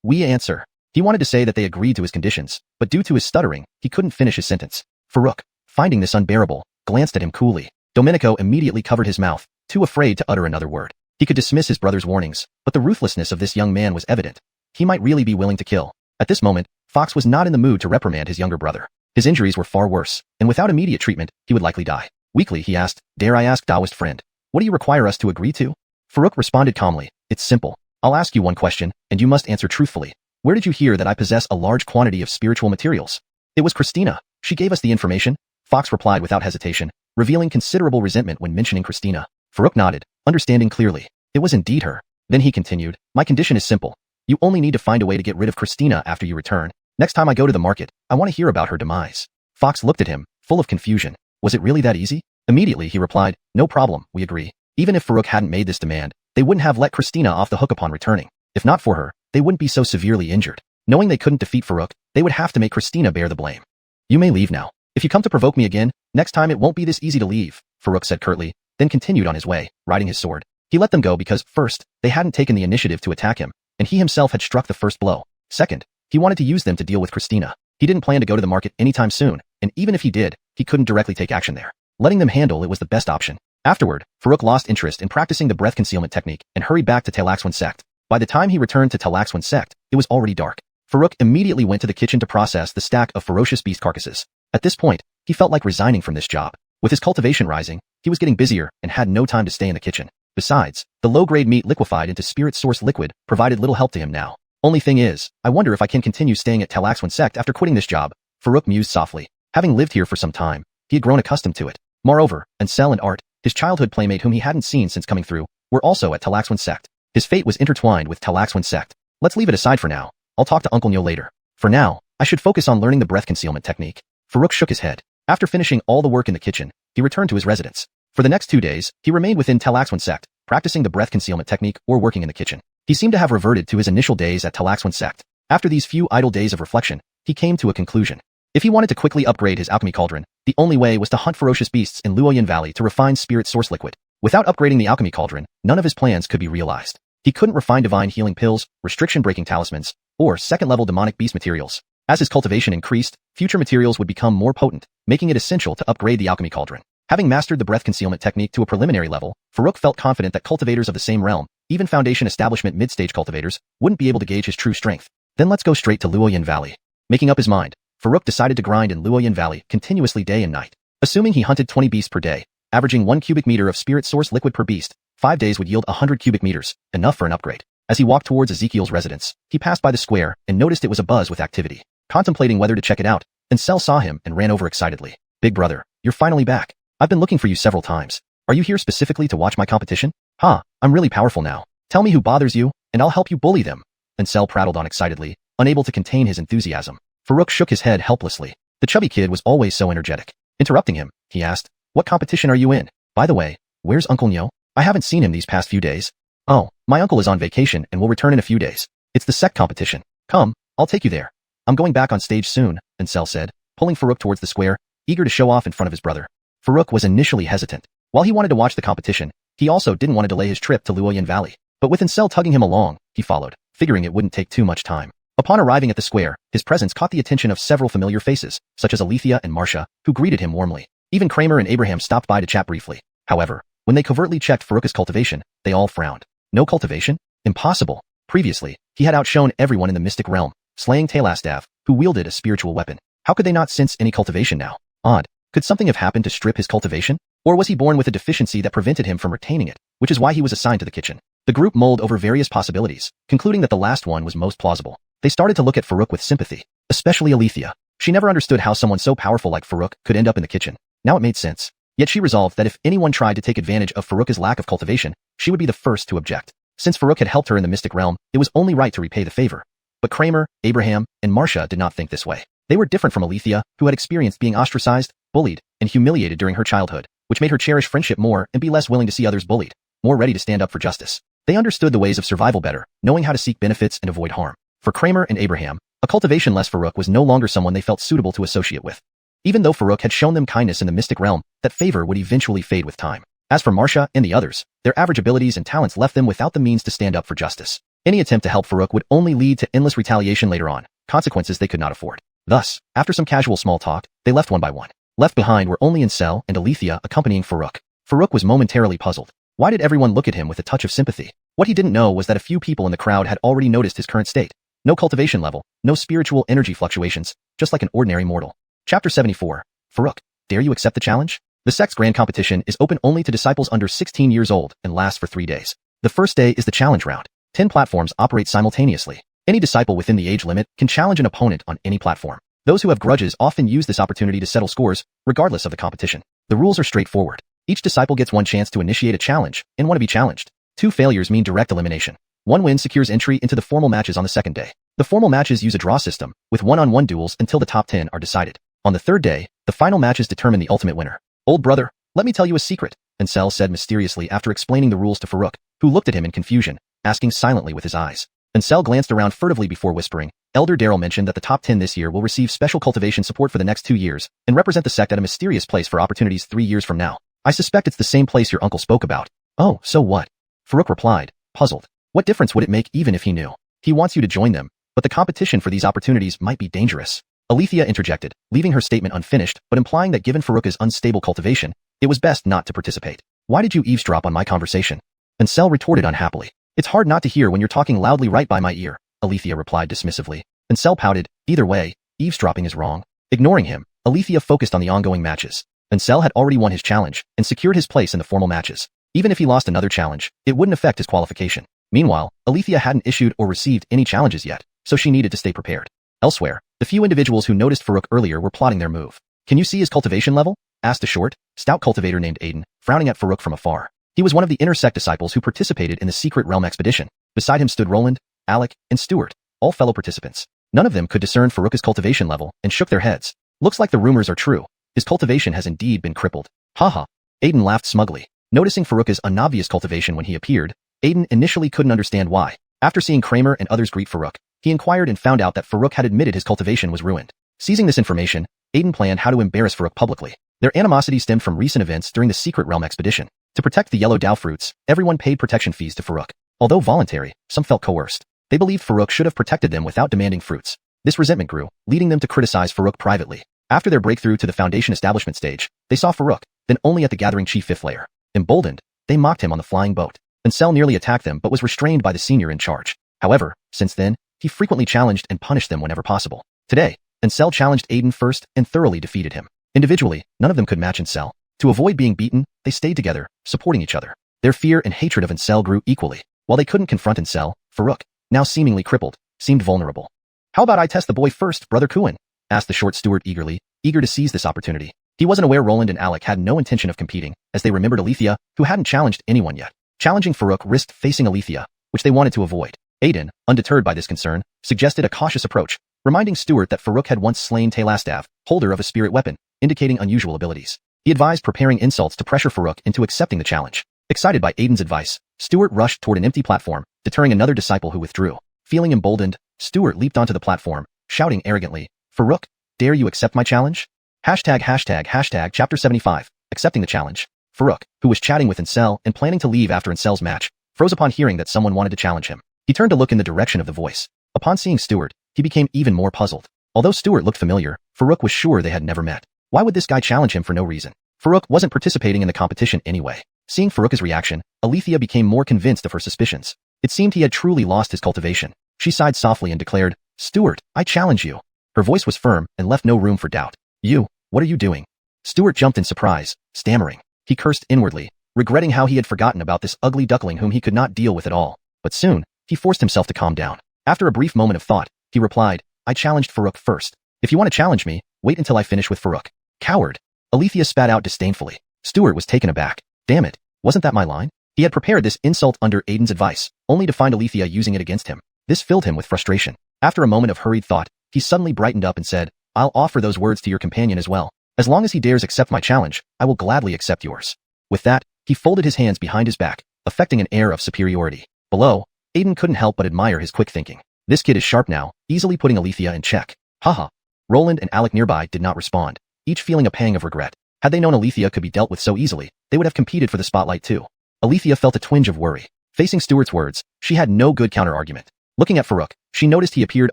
answer." He wanted to say that they agreed to his conditions, but due to his stuttering, he couldn't finish his sentence. Farouk, finding this unbearable, glanced at him coolly. Domenico immediately covered his mouth, too afraid to utter another word. He could dismiss his brother's warnings, but the ruthlessness of this young man was evident. He might really be willing to kill. At this moment, Fox was not in the mood to reprimand his younger brother. His injuries were far worse, and without immediate treatment, he would likely die. Weakly, he asked, "Dare I ask, Taoist friend, what do you require us to agree to?" Farouk responded calmly, "It's simple. I'll ask you one question, and you must answer truthfully. Where did you hear that I possess a large quantity of spiritual materials?" "It was Christina. She gave us the information," Fox replied without hesitation, revealing considerable resentment when mentioning Christina. Farouk nodded, understanding clearly. It was indeed her. Then he continued, "My condition is simple. You only need to find a way to get rid of Christina after you return. Next time I go to the market, I want to hear about her demise." Fox looked at him, full of confusion. Was it really that easy? Immediately he replied, "No problem, we agree." Even if Farouk hadn't made this demand, they wouldn't have let Christina off the hook upon returning. If not for her, they wouldn't be so severely injured. Knowing they couldn't defeat Farouk, they would have to make Christina bear the blame. "You may leave now. If you come to provoke me again, next time it won't be this easy to leave," Farouk said curtly, then continued on his way, riding his sword. He let them go because, first, they hadn't taken the initiative to attack him, and he himself had struck the first blow. Second, he wanted to use them to deal with Christina. He didn't plan to go to the market anytime soon, and even if he did, he couldn't directly take action there. Letting them handle it was the best option. Afterward, Farouk lost interest in practicing the breath concealment technique and hurried back to Talaxwan Sect. By the time he returned to Talaxwan Sect, it was already dark. Farouk immediately went to the kitchen to process the stack of ferocious beast carcasses. At this point, he felt like resigning from this job. With his cultivation rising, he was getting busier and had no time to stay in the kitchen. Besides, the low-grade meat liquefied into spirit source liquid provided little help to him now. Only thing is, I wonder if I can continue staying at Talaxwan Sect after quitting this job, Farouk mused softly. Having lived here for some time, he had grown accustomed to it. Moreover, Ansel and Art, his childhood playmate whom he hadn't seen since coming through, were also at Talaxwan Sect. His fate was intertwined with Talaxwan Sect. Let's leave it aside for now. I'll talk to Uncle Nyo later. For now, I should focus on learning the breath concealment technique. Farouk shook his head. After finishing all the work in the kitchen, he returned to his residence. For the next 2 days, he remained within Talaxwan Sect, practicing the breath concealment technique or working in the kitchen. He seemed to have reverted to his initial days at Talaxwan Sect. After these few idle days of reflection, he came to a conclusion. If he wanted to quickly upgrade his alchemy cauldron, the only way was to hunt ferocious beasts in Luoyan Valley to refine spirit source liquid. Without upgrading the alchemy cauldron, none of his plans could be realized. He couldn't refine divine healing pills, restriction-breaking talismans, or second-level demonic beast materials. As his cultivation increased, future materials would become more potent, making it essential to upgrade the alchemy cauldron. Having mastered the breath concealment technique to a preliminary level, Farouk felt confident that cultivators of the same realm, even Foundation Establishment mid-stage cultivators, wouldn't be able to gauge his true strength. Then let's go straight to Luoyan Valley. Making up his mind, Farouk decided to grind in Luoyan Valley continuously day and night. Assuming he hunted 20 beasts per day, averaging 1 cubic meter of spirit source liquid per beast, 5 days would yield 100 cubic meters, enough for an upgrade. As he walked towards Ezekiel's residence, he passed by the square and noticed it was abuzz with activity. Contemplating whether to check it out, Ansel saw him and ran over excitedly. Big brother, you're finally back. I've been looking for you several times. Are you here specifically to watch my competition? I'm really powerful now. Tell me who bothers you, and I'll help you bully them. Ansel prattled on excitedly, unable to contain his enthusiasm. Farouk shook his head helplessly. The chubby kid was always so energetic. Interrupting him, he asked, what competition are you in? By the way, where's Uncle Nyo? I haven't seen him these past few days. Oh, my uncle is on vacation and will return in a few days. It's the Sect Competition. Come, I'll take you there. I'm going back on stage soon, Ansel said, pulling Farouk towards the square, eager to show off in front of his brother. Farouk was initially hesitant. While he wanted to watch the competition, he also didn't want to delay his trip to Luoyan Valley. But with Ansel tugging him along, he followed, figuring it wouldn't take too much time. Upon arriving at the square, his presence caught the attention of several familiar faces, such as Althia and Marcia, who greeted him warmly. Even Kramer and Abraham stopped by to chat briefly. However, when they covertly checked Farouk's cultivation, they all frowned. No cultivation? Impossible. Previously, he had outshone everyone in the mystic realm, slaying Talastav, who wielded a spiritual weapon. How could they not sense any cultivation now? Odd. Could something have happened to strip his cultivation? Or was he born with a deficiency that prevented him from retaining it, which is why he was assigned to the kitchen? The group mulled over various possibilities, concluding that the last one was most plausible. They started to look at Farouk with sympathy, especially Althia. She never understood how someone so powerful like Farouk could end up in the kitchen. Now it made sense. Yet she resolved that if anyone tried to take advantage of Farouk's lack of cultivation, she would be the first to object. Since Farouk had helped her in the mystic realm, it was only right to repay the favor. But Kramer, Abraham, and Marcia did not think this way. They were different from Althia, who had experienced being ostracized, bullied, and humiliated during her childhood, which made her cherish friendship more and be less willing to see others bullied, more ready to stand up for justice. They understood the ways of survival better, knowing how to seek benefits and avoid harm. For Kramer and Abraham, a cultivation-less Farouk was no longer someone they felt suitable to associate with. Even though Farouk had shown them kindness in the mystic realm, that favor would eventually fade with time. As for Marcia and the others, their average abilities and talents left them without the means to stand up for justice. Any attempt to help Farouk would only lead to endless retaliation later on, consequences they could not afford. Thus, after some casual small talk, they left one by one. Left behind were only Ansel and Althia accompanying Farouk. Farouk was momentarily puzzled. Why did everyone look at him with a touch of sympathy? What he didn't know was that a few people in the crowd had already noticed his current state. No cultivation level, no spiritual energy fluctuations, just like an ordinary mortal. Chapter 74. Farouk, dare you accept the challenge? The Sect's grand competition is open only to disciples under 16 years old and lasts for 3 days. The first day is the challenge round. 10 platforms operate simultaneously. Any disciple within the age limit can challenge an opponent on any platform. Those who have grudges often use this opportunity to settle scores, regardless of the competition. The rules are straightforward. Each disciple gets one chance to initiate a challenge and one to be challenged. 2 failures mean direct elimination. 1 win secures entry into the formal matches on the second day. The formal matches use a draw system, with one-on-one duels until the top 10 are decided. On the third day, the final matches determine the ultimate winner. Old brother, let me tell you a secret, Ansel said mysteriously after explaining the rules to Farouk, who looked at him in confusion, asking silently with his eyes. Ansel glanced around furtively before whispering. Elder Daryl mentioned that the top 10 this year will receive special cultivation support for the next 2 years, and represent the sect at a mysterious place for opportunities 3 years from now. I suspect it's the same place your uncle spoke about. Oh, so what? Farouk replied, puzzled. What difference would it make even if he knew? He wants you to join them, but the competition for these opportunities might be dangerous. Althia interjected, leaving her statement unfinished but implying that given Farouk's unstable cultivation, it was best not to participate. Why did you eavesdrop on my conversation? Ansel retorted unhappily. It's hard not to hear when you're talking loudly right by my ear, Althia replied dismissively. Ansel pouted, either way, eavesdropping is wrong. Ignoring him, Althia focused on the ongoing matches. Ansel had already won his challenge and secured his place in the formal matches. Even if he lost another challenge, it wouldn't affect his qualification. Meanwhile, Althia hadn't issued or received any challenges yet, so she needed to stay prepared. Elsewhere, the few individuals who noticed Farouk earlier were plotting their move. Can you see his cultivation level? Asked a short, stout cultivator named Aiden, frowning at Farouk from afar. He was one of the inner sect disciples who participated in the secret realm expedition. Beside him stood Roland, Alec, and Stuart, all fellow participants. None of them could discern Farouk's cultivation level and shook their heads. Looks like the rumors are true. His cultivation has indeed been crippled. Haha. Aiden laughed smugly. Noticing Farouk's unobvious cultivation when he appeared, Aiden initially couldn't understand why. After seeing Kramer and others greet Farouk, he inquired and found out that Farouk had admitted his cultivation was ruined. Seizing this information, Aiden planned how to embarrass Farouk publicly. Their animosity stemmed from recent events during the secret realm expedition. To protect the yellow Dao fruits, everyone paid protection fees to Farouk. Although voluntary, some felt coerced. They believed Farouk should have protected them without demanding fruits. This resentment grew, leading them to criticize Farouk privately. After their breakthrough to the Foundation establishment stage, they saw Farouk, then only at the Gathering Chief 5th layer. Emboldened, they mocked him on the flying boat. Ansel nearly attacked them but was restrained by the senior in charge. However, since then, he frequently challenged and punished them whenever possible. Today, Ansel challenged Aiden first and thoroughly defeated him. Individually, none of them could match Ansel. To avoid being beaten, they stayed together, supporting each other. Their fear and hatred of Ansel grew equally. While they couldn't confront Ansel, Farouk, now seemingly crippled, seemed vulnerable. How about I test the boy first, Brother Kuan? Asked the short Stuart eagerly, eager to seize this opportunity. He wasn't aware Roland and Alec had no intention of competing, as they remembered Althia, who hadn't challenged anyone yet. Challenging Farouk risked facing Althia, which they wanted to avoid. Aiden, undeterred by this concern, suggested a cautious approach, reminding Stuart that Farouk had once slain Taylastav, holder of a spirit weapon, indicating unusual abilities. He advised preparing insults to pressure Farouk into accepting the challenge. Excited by Aiden's advice, Stuart rushed toward an empty platform, deterring another disciple who withdrew. Feeling emboldened, Stuart leaped onto the platform, shouting arrogantly, Farouk, dare you accept my challenge? Chapter 75, Accepting the Challenge. Farouk, who was chatting with Ansel and planning to leave after Ansel's match, froze upon hearing that someone wanted to challenge him. He turned to look in the direction of the voice. Upon seeing Stuart, he became even more puzzled. Although Stuart looked familiar, Farouk was sure they had never met. Why would this guy challenge him for no reason? Farouk wasn't participating in the competition anyway. Seeing Farouk's reaction, Althia became more convinced of her suspicions. It seemed he had truly lost his cultivation. She sighed softly and declared, Stuart, I challenge you. Her voice was firm and left no room for doubt. You, what are you doing? Stuart jumped in surprise, stammering. He cursed inwardly, regretting how he had forgotten about this ugly duckling whom he could not deal with at all. But soon, he forced himself to calm down. After a brief moment of thought, he replied, I challenged Farouk first. If you want to challenge me, wait until I finish with Farouk. Coward. Althia spat out disdainfully. Stuart was taken aback. Damn it, wasn't that my line? He had prepared this insult under Aiden's advice, only to find Althia using it against him. This filled him with frustration. After a moment of hurried thought, he suddenly brightened up and said, I'll offer those words to your companion as well. As long as he dares accept my challenge, I will gladly accept yours. With that, he folded his hands behind his back, affecting an air of superiority. Below, Aiden couldn't help but admire his quick thinking. This kid is sharp now, easily putting Althia in check. Haha. Roland and Alec nearby did not respond, each feeling a pang of regret. Had they known Althia could be dealt with so easily, they would have competed for the spotlight too. Althia felt a twinge of worry. Facing Stuart's words, she had no good counter-argument. Looking at Farouk, she noticed he appeared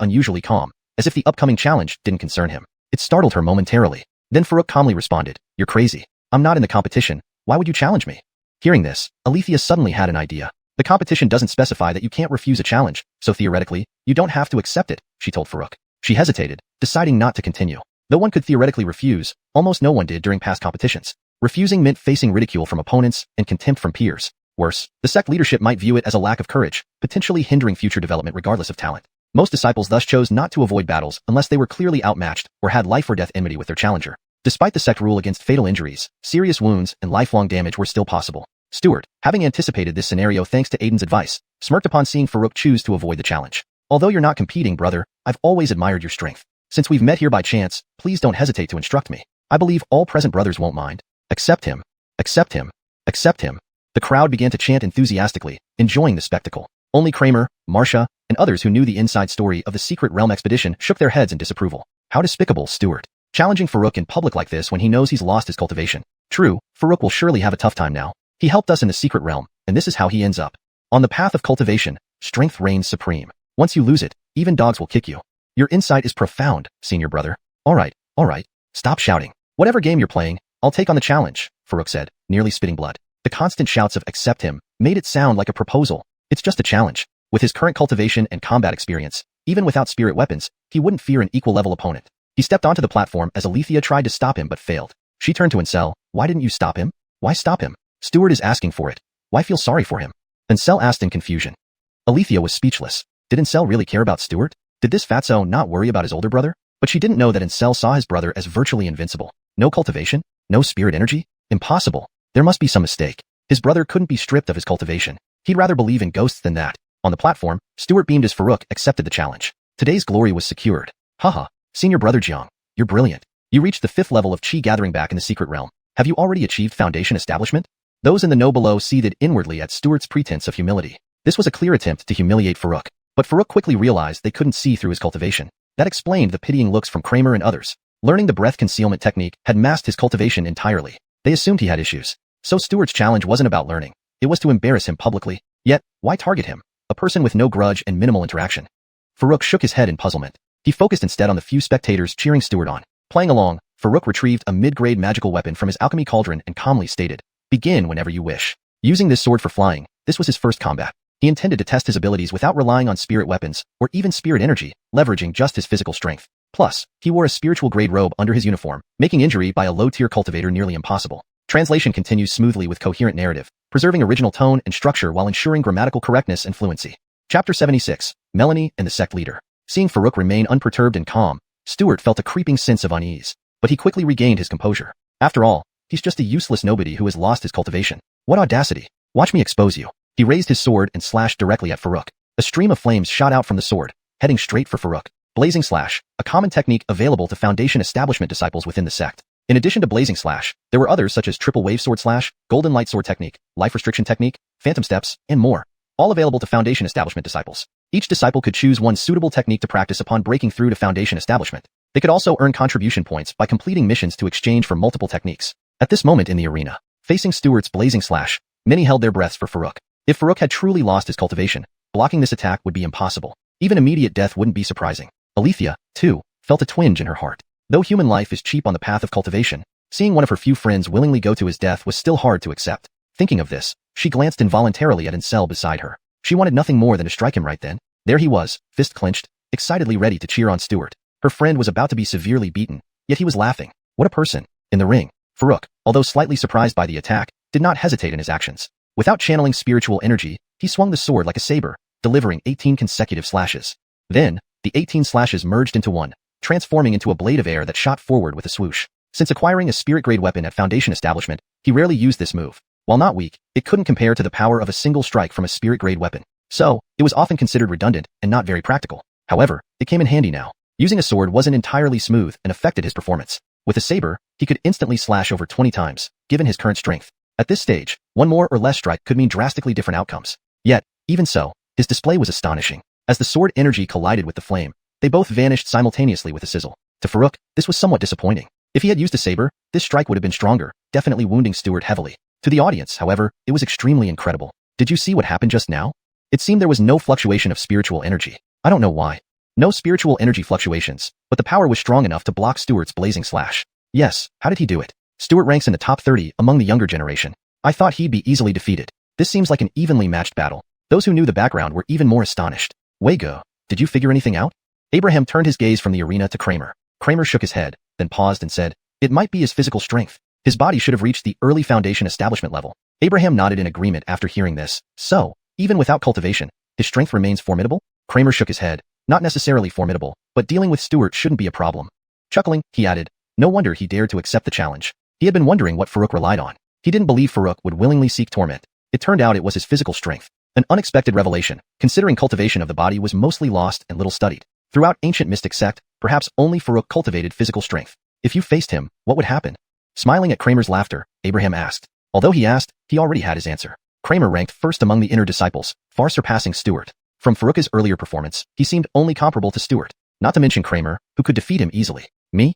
unusually calm, as if the upcoming challenge didn't concern him. It startled her momentarily. Then Farouk calmly responded, You're crazy. I'm not in the competition. Why would you challenge me? Hearing this, Althia suddenly had an idea. The competition doesn't specify that you can't refuse a challenge, so theoretically, you don't have to accept it, she told Farouk. She hesitated, deciding not to continue. Though one could theoretically refuse, almost no one did during past competitions. Refusing meant facing ridicule from opponents and contempt from peers. Worse, the sect leadership might view it as a lack of courage, potentially hindering future development regardless of talent. Most disciples thus chose not to avoid battles unless they were clearly outmatched or had life or death enmity with their challenger. Despite the sect rule against fatal injuries, serious wounds and lifelong damage were still possible. Stuart, having anticipated this scenario thanks to Aiden's advice, smirked upon seeing Farouk choose to avoid the challenge. Although you're not competing, brother, I've always admired your strength. Since we've met here by chance, please don't hesitate to instruct me. I believe all present brothers won't mind. Accept him. Accept him. Accept him. The crowd began to chant enthusiastically, enjoying the spectacle. Only Kramer, Marcia, and others who knew the inside story of the secret realm expedition shook their heads in disapproval. How despicable, Stuart. Challenging Farouk in public like this when he knows he's lost his cultivation. True, Farouk will surely have a tough time now. He helped us in the secret realm, and this is how he ends up. On the path of cultivation, strength reigns supreme. Once you lose it, even dogs will kick you. Your insight is profound, senior brother. Alright. Stop shouting. Whatever game you're playing, I'll take on the challenge, Farouk said, nearly spitting blood. The constant shouts of accept him made it sound like a proposal. It's just a challenge. With his current cultivation and combat experience, even without spirit weapons, he wouldn't fear an equal-level opponent. He stepped onto the platform as Althia tried to stop him but failed. She turned to Ancestral. Why didn't you stop him? Why stop him? Stuart is asking for it. Why feel sorry for him? Ancestral asked in confusion. Althia was speechless. Did Ancestral really care about Stuart? Did this fatso not worry about his older brother? But she didn't know that Ancestral saw his brother as virtually invincible. No cultivation? No spirit energy? Impossible. There must be some mistake. His brother couldn't be stripped of his cultivation. He'd rather believe in ghosts than that. On the platform, Stuart beamed as Farouk accepted the challenge. Today's glory was secured. Haha, senior brother Jiang, you're brilliant. You reached the 5th level of Qi gathering back in the secret realm. Have you already achieved foundation establishment? Those in the know below seethed inwardly at Stuart's pretense of humility. This was a clear attempt to humiliate Farouk. But Farouk quickly realized they couldn't see through his cultivation. That explained the pitying looks from Kramer and others. Learning the breath concealment technique had masked his cultivation entirely. They assumed he had issues. So Stuart's challenge wasn't about learning. It was to embarrass him publicly. Yet, why target him? A person with no grudge and minimal interaction. Farouk shook his head in puzzlement. He focused instead on the few spectators cheering Stuart on. Playing along, Farouk retrieved a mid-grade magical weapon from his Alchemy Cauldron and calmly stated, "Begin whenever you wish." Using this sword for flying, this was his first combat. He intended to test his abilities without relying on spirit weapons, or even spirit energy, leveraging just his physical strength. Plus, he wore a spiritual grade robe under his uniform, making injury by a low-tier cultivator nearly impossible. Translation continues smoothly with coherent narrative, preserving original tone and structure while ensuring grammatical correctness and fluency. Chapter 76, Melanie and the Sect Leader. Seeing Farouk remain unperturbed and calm, Stuart felt a creeping sense of unease. But he quickly regained his composure. After all, he's just a useless nobody who has lost his cultivation. What audacity! Watch me expose you. He raised his sword and slashed directly at Farouk. A stream of flames shot out from the sword, heading straight for Farouk. Blazing Slash, a common technique available to Foundation Establishment disciples within the sect. In addition to Blazing Slash, there were others such as Triple Wave Sword Slash, Golden Light Sword Technique, Life Restriction Technique, Phantom Steps, and more. All available to Foundation Establishment disciples. Each disciple could choose one suitable technique to practice upon breaking through to Foundation Establishment. They could also earn contribution points by completing missions to exchange for multiple techniques. At this moment in the arena, facing Stuart's Blazing Slash, many held their breaths for Farouk. If Farouk had truly lost his cultivation, blocking this attack would be impossible. Even immediate death wouldn't be surprising. Althia, too, felt a twinge in her heart. Though human life is cheap on the path of cultivation, seeing one of her few friends willingly go to his death was still hard to accept. Thinking of this, she glanced involuntarily at Ancestral beside her. She wanted nothing more than to strike him right then. There he was, fist clenched, excitedly ready to cheer on Stuart. Her friend was about to be severely beaten, yet he was laughing. What a person. In the ring, Farouk, although slightly surprised by the attack, did not hesitate in his actions. Without channeling spiritual energy, he swung the sword like a saber, delivering 18 consecutive slashes. Then, the 18 slashes merged into one, transforming into a blade of air that shot forward with a swoosh. Since acquiring a spirit-grade weapon at Foundation Establishment, he rarely used this move. While not weak, it couldn't compare to the power of a single strike from a spirit-grade weapon. So, it was often considered redundant and not very practical. However, it came in handy now. Using a sword wasn't entirely smooth and affected his performance. With a saber, he could instantly slash over 20 times, given his current strength. At this stage, one more or less strike could mean drastically different outcomes. Yet, even so, his display was astonishing. As the sword energy collided with the flame, they both vanished simultaneously with a sizzle. To Farouk, this was somewhat disappointing. If he had used a saber, this strike would have been stronger, definitely wounding Stuart heavily. To the audience, however, it was extremely incredible. Did you see what happened just now? It seemed there was no fluctuation of spiritual energy. I don't know why. No spiritual energy fluctuations, but the power was strong enough to block Stuart's Blazing Slash. Yes, how did he do it? Stuart ranks in the top 30 among the younger generation. I thought he'd be easily defeated. This seems like an evenly matched battle. Those who knew the background were even more astonished. Wego, did you figure anything out? Abraham turned his gaze from the arena to Kramer. Kramer shook his head, then paused and said, "It might be his physical strength. His body should have reached the early Foundation Establishment level." Abraham nodded in agreement after hearing this. So, even without cultivation, his strength remains formidable? Kramer shook his head. Not necessarily formidable, but dealing with Stuart shouldn't be a problem. Chuckling, he added, no wonder he dared to accept the challenge. He had been wondering what Farouk relied on. He didn't believe Farouk would willingly seek torment. It turned out it was his physical strength. An unexpected revelation, considering cultivation of the body was mostly lost and little studied. Throughout ancient mystic sect, perhaps only Farouk cultivated physical strength. If you faced him, what would happen? Smiling at Kramer's laughter, Abraham asked. Although he asked, he already had his answer. Kramer ranked first among the inner disciples, far surpassing Stuart. From Farouk's earlier performance, he seemed only comparable to Stuart. Not to mention Kramer, who could defeat him easily. Me?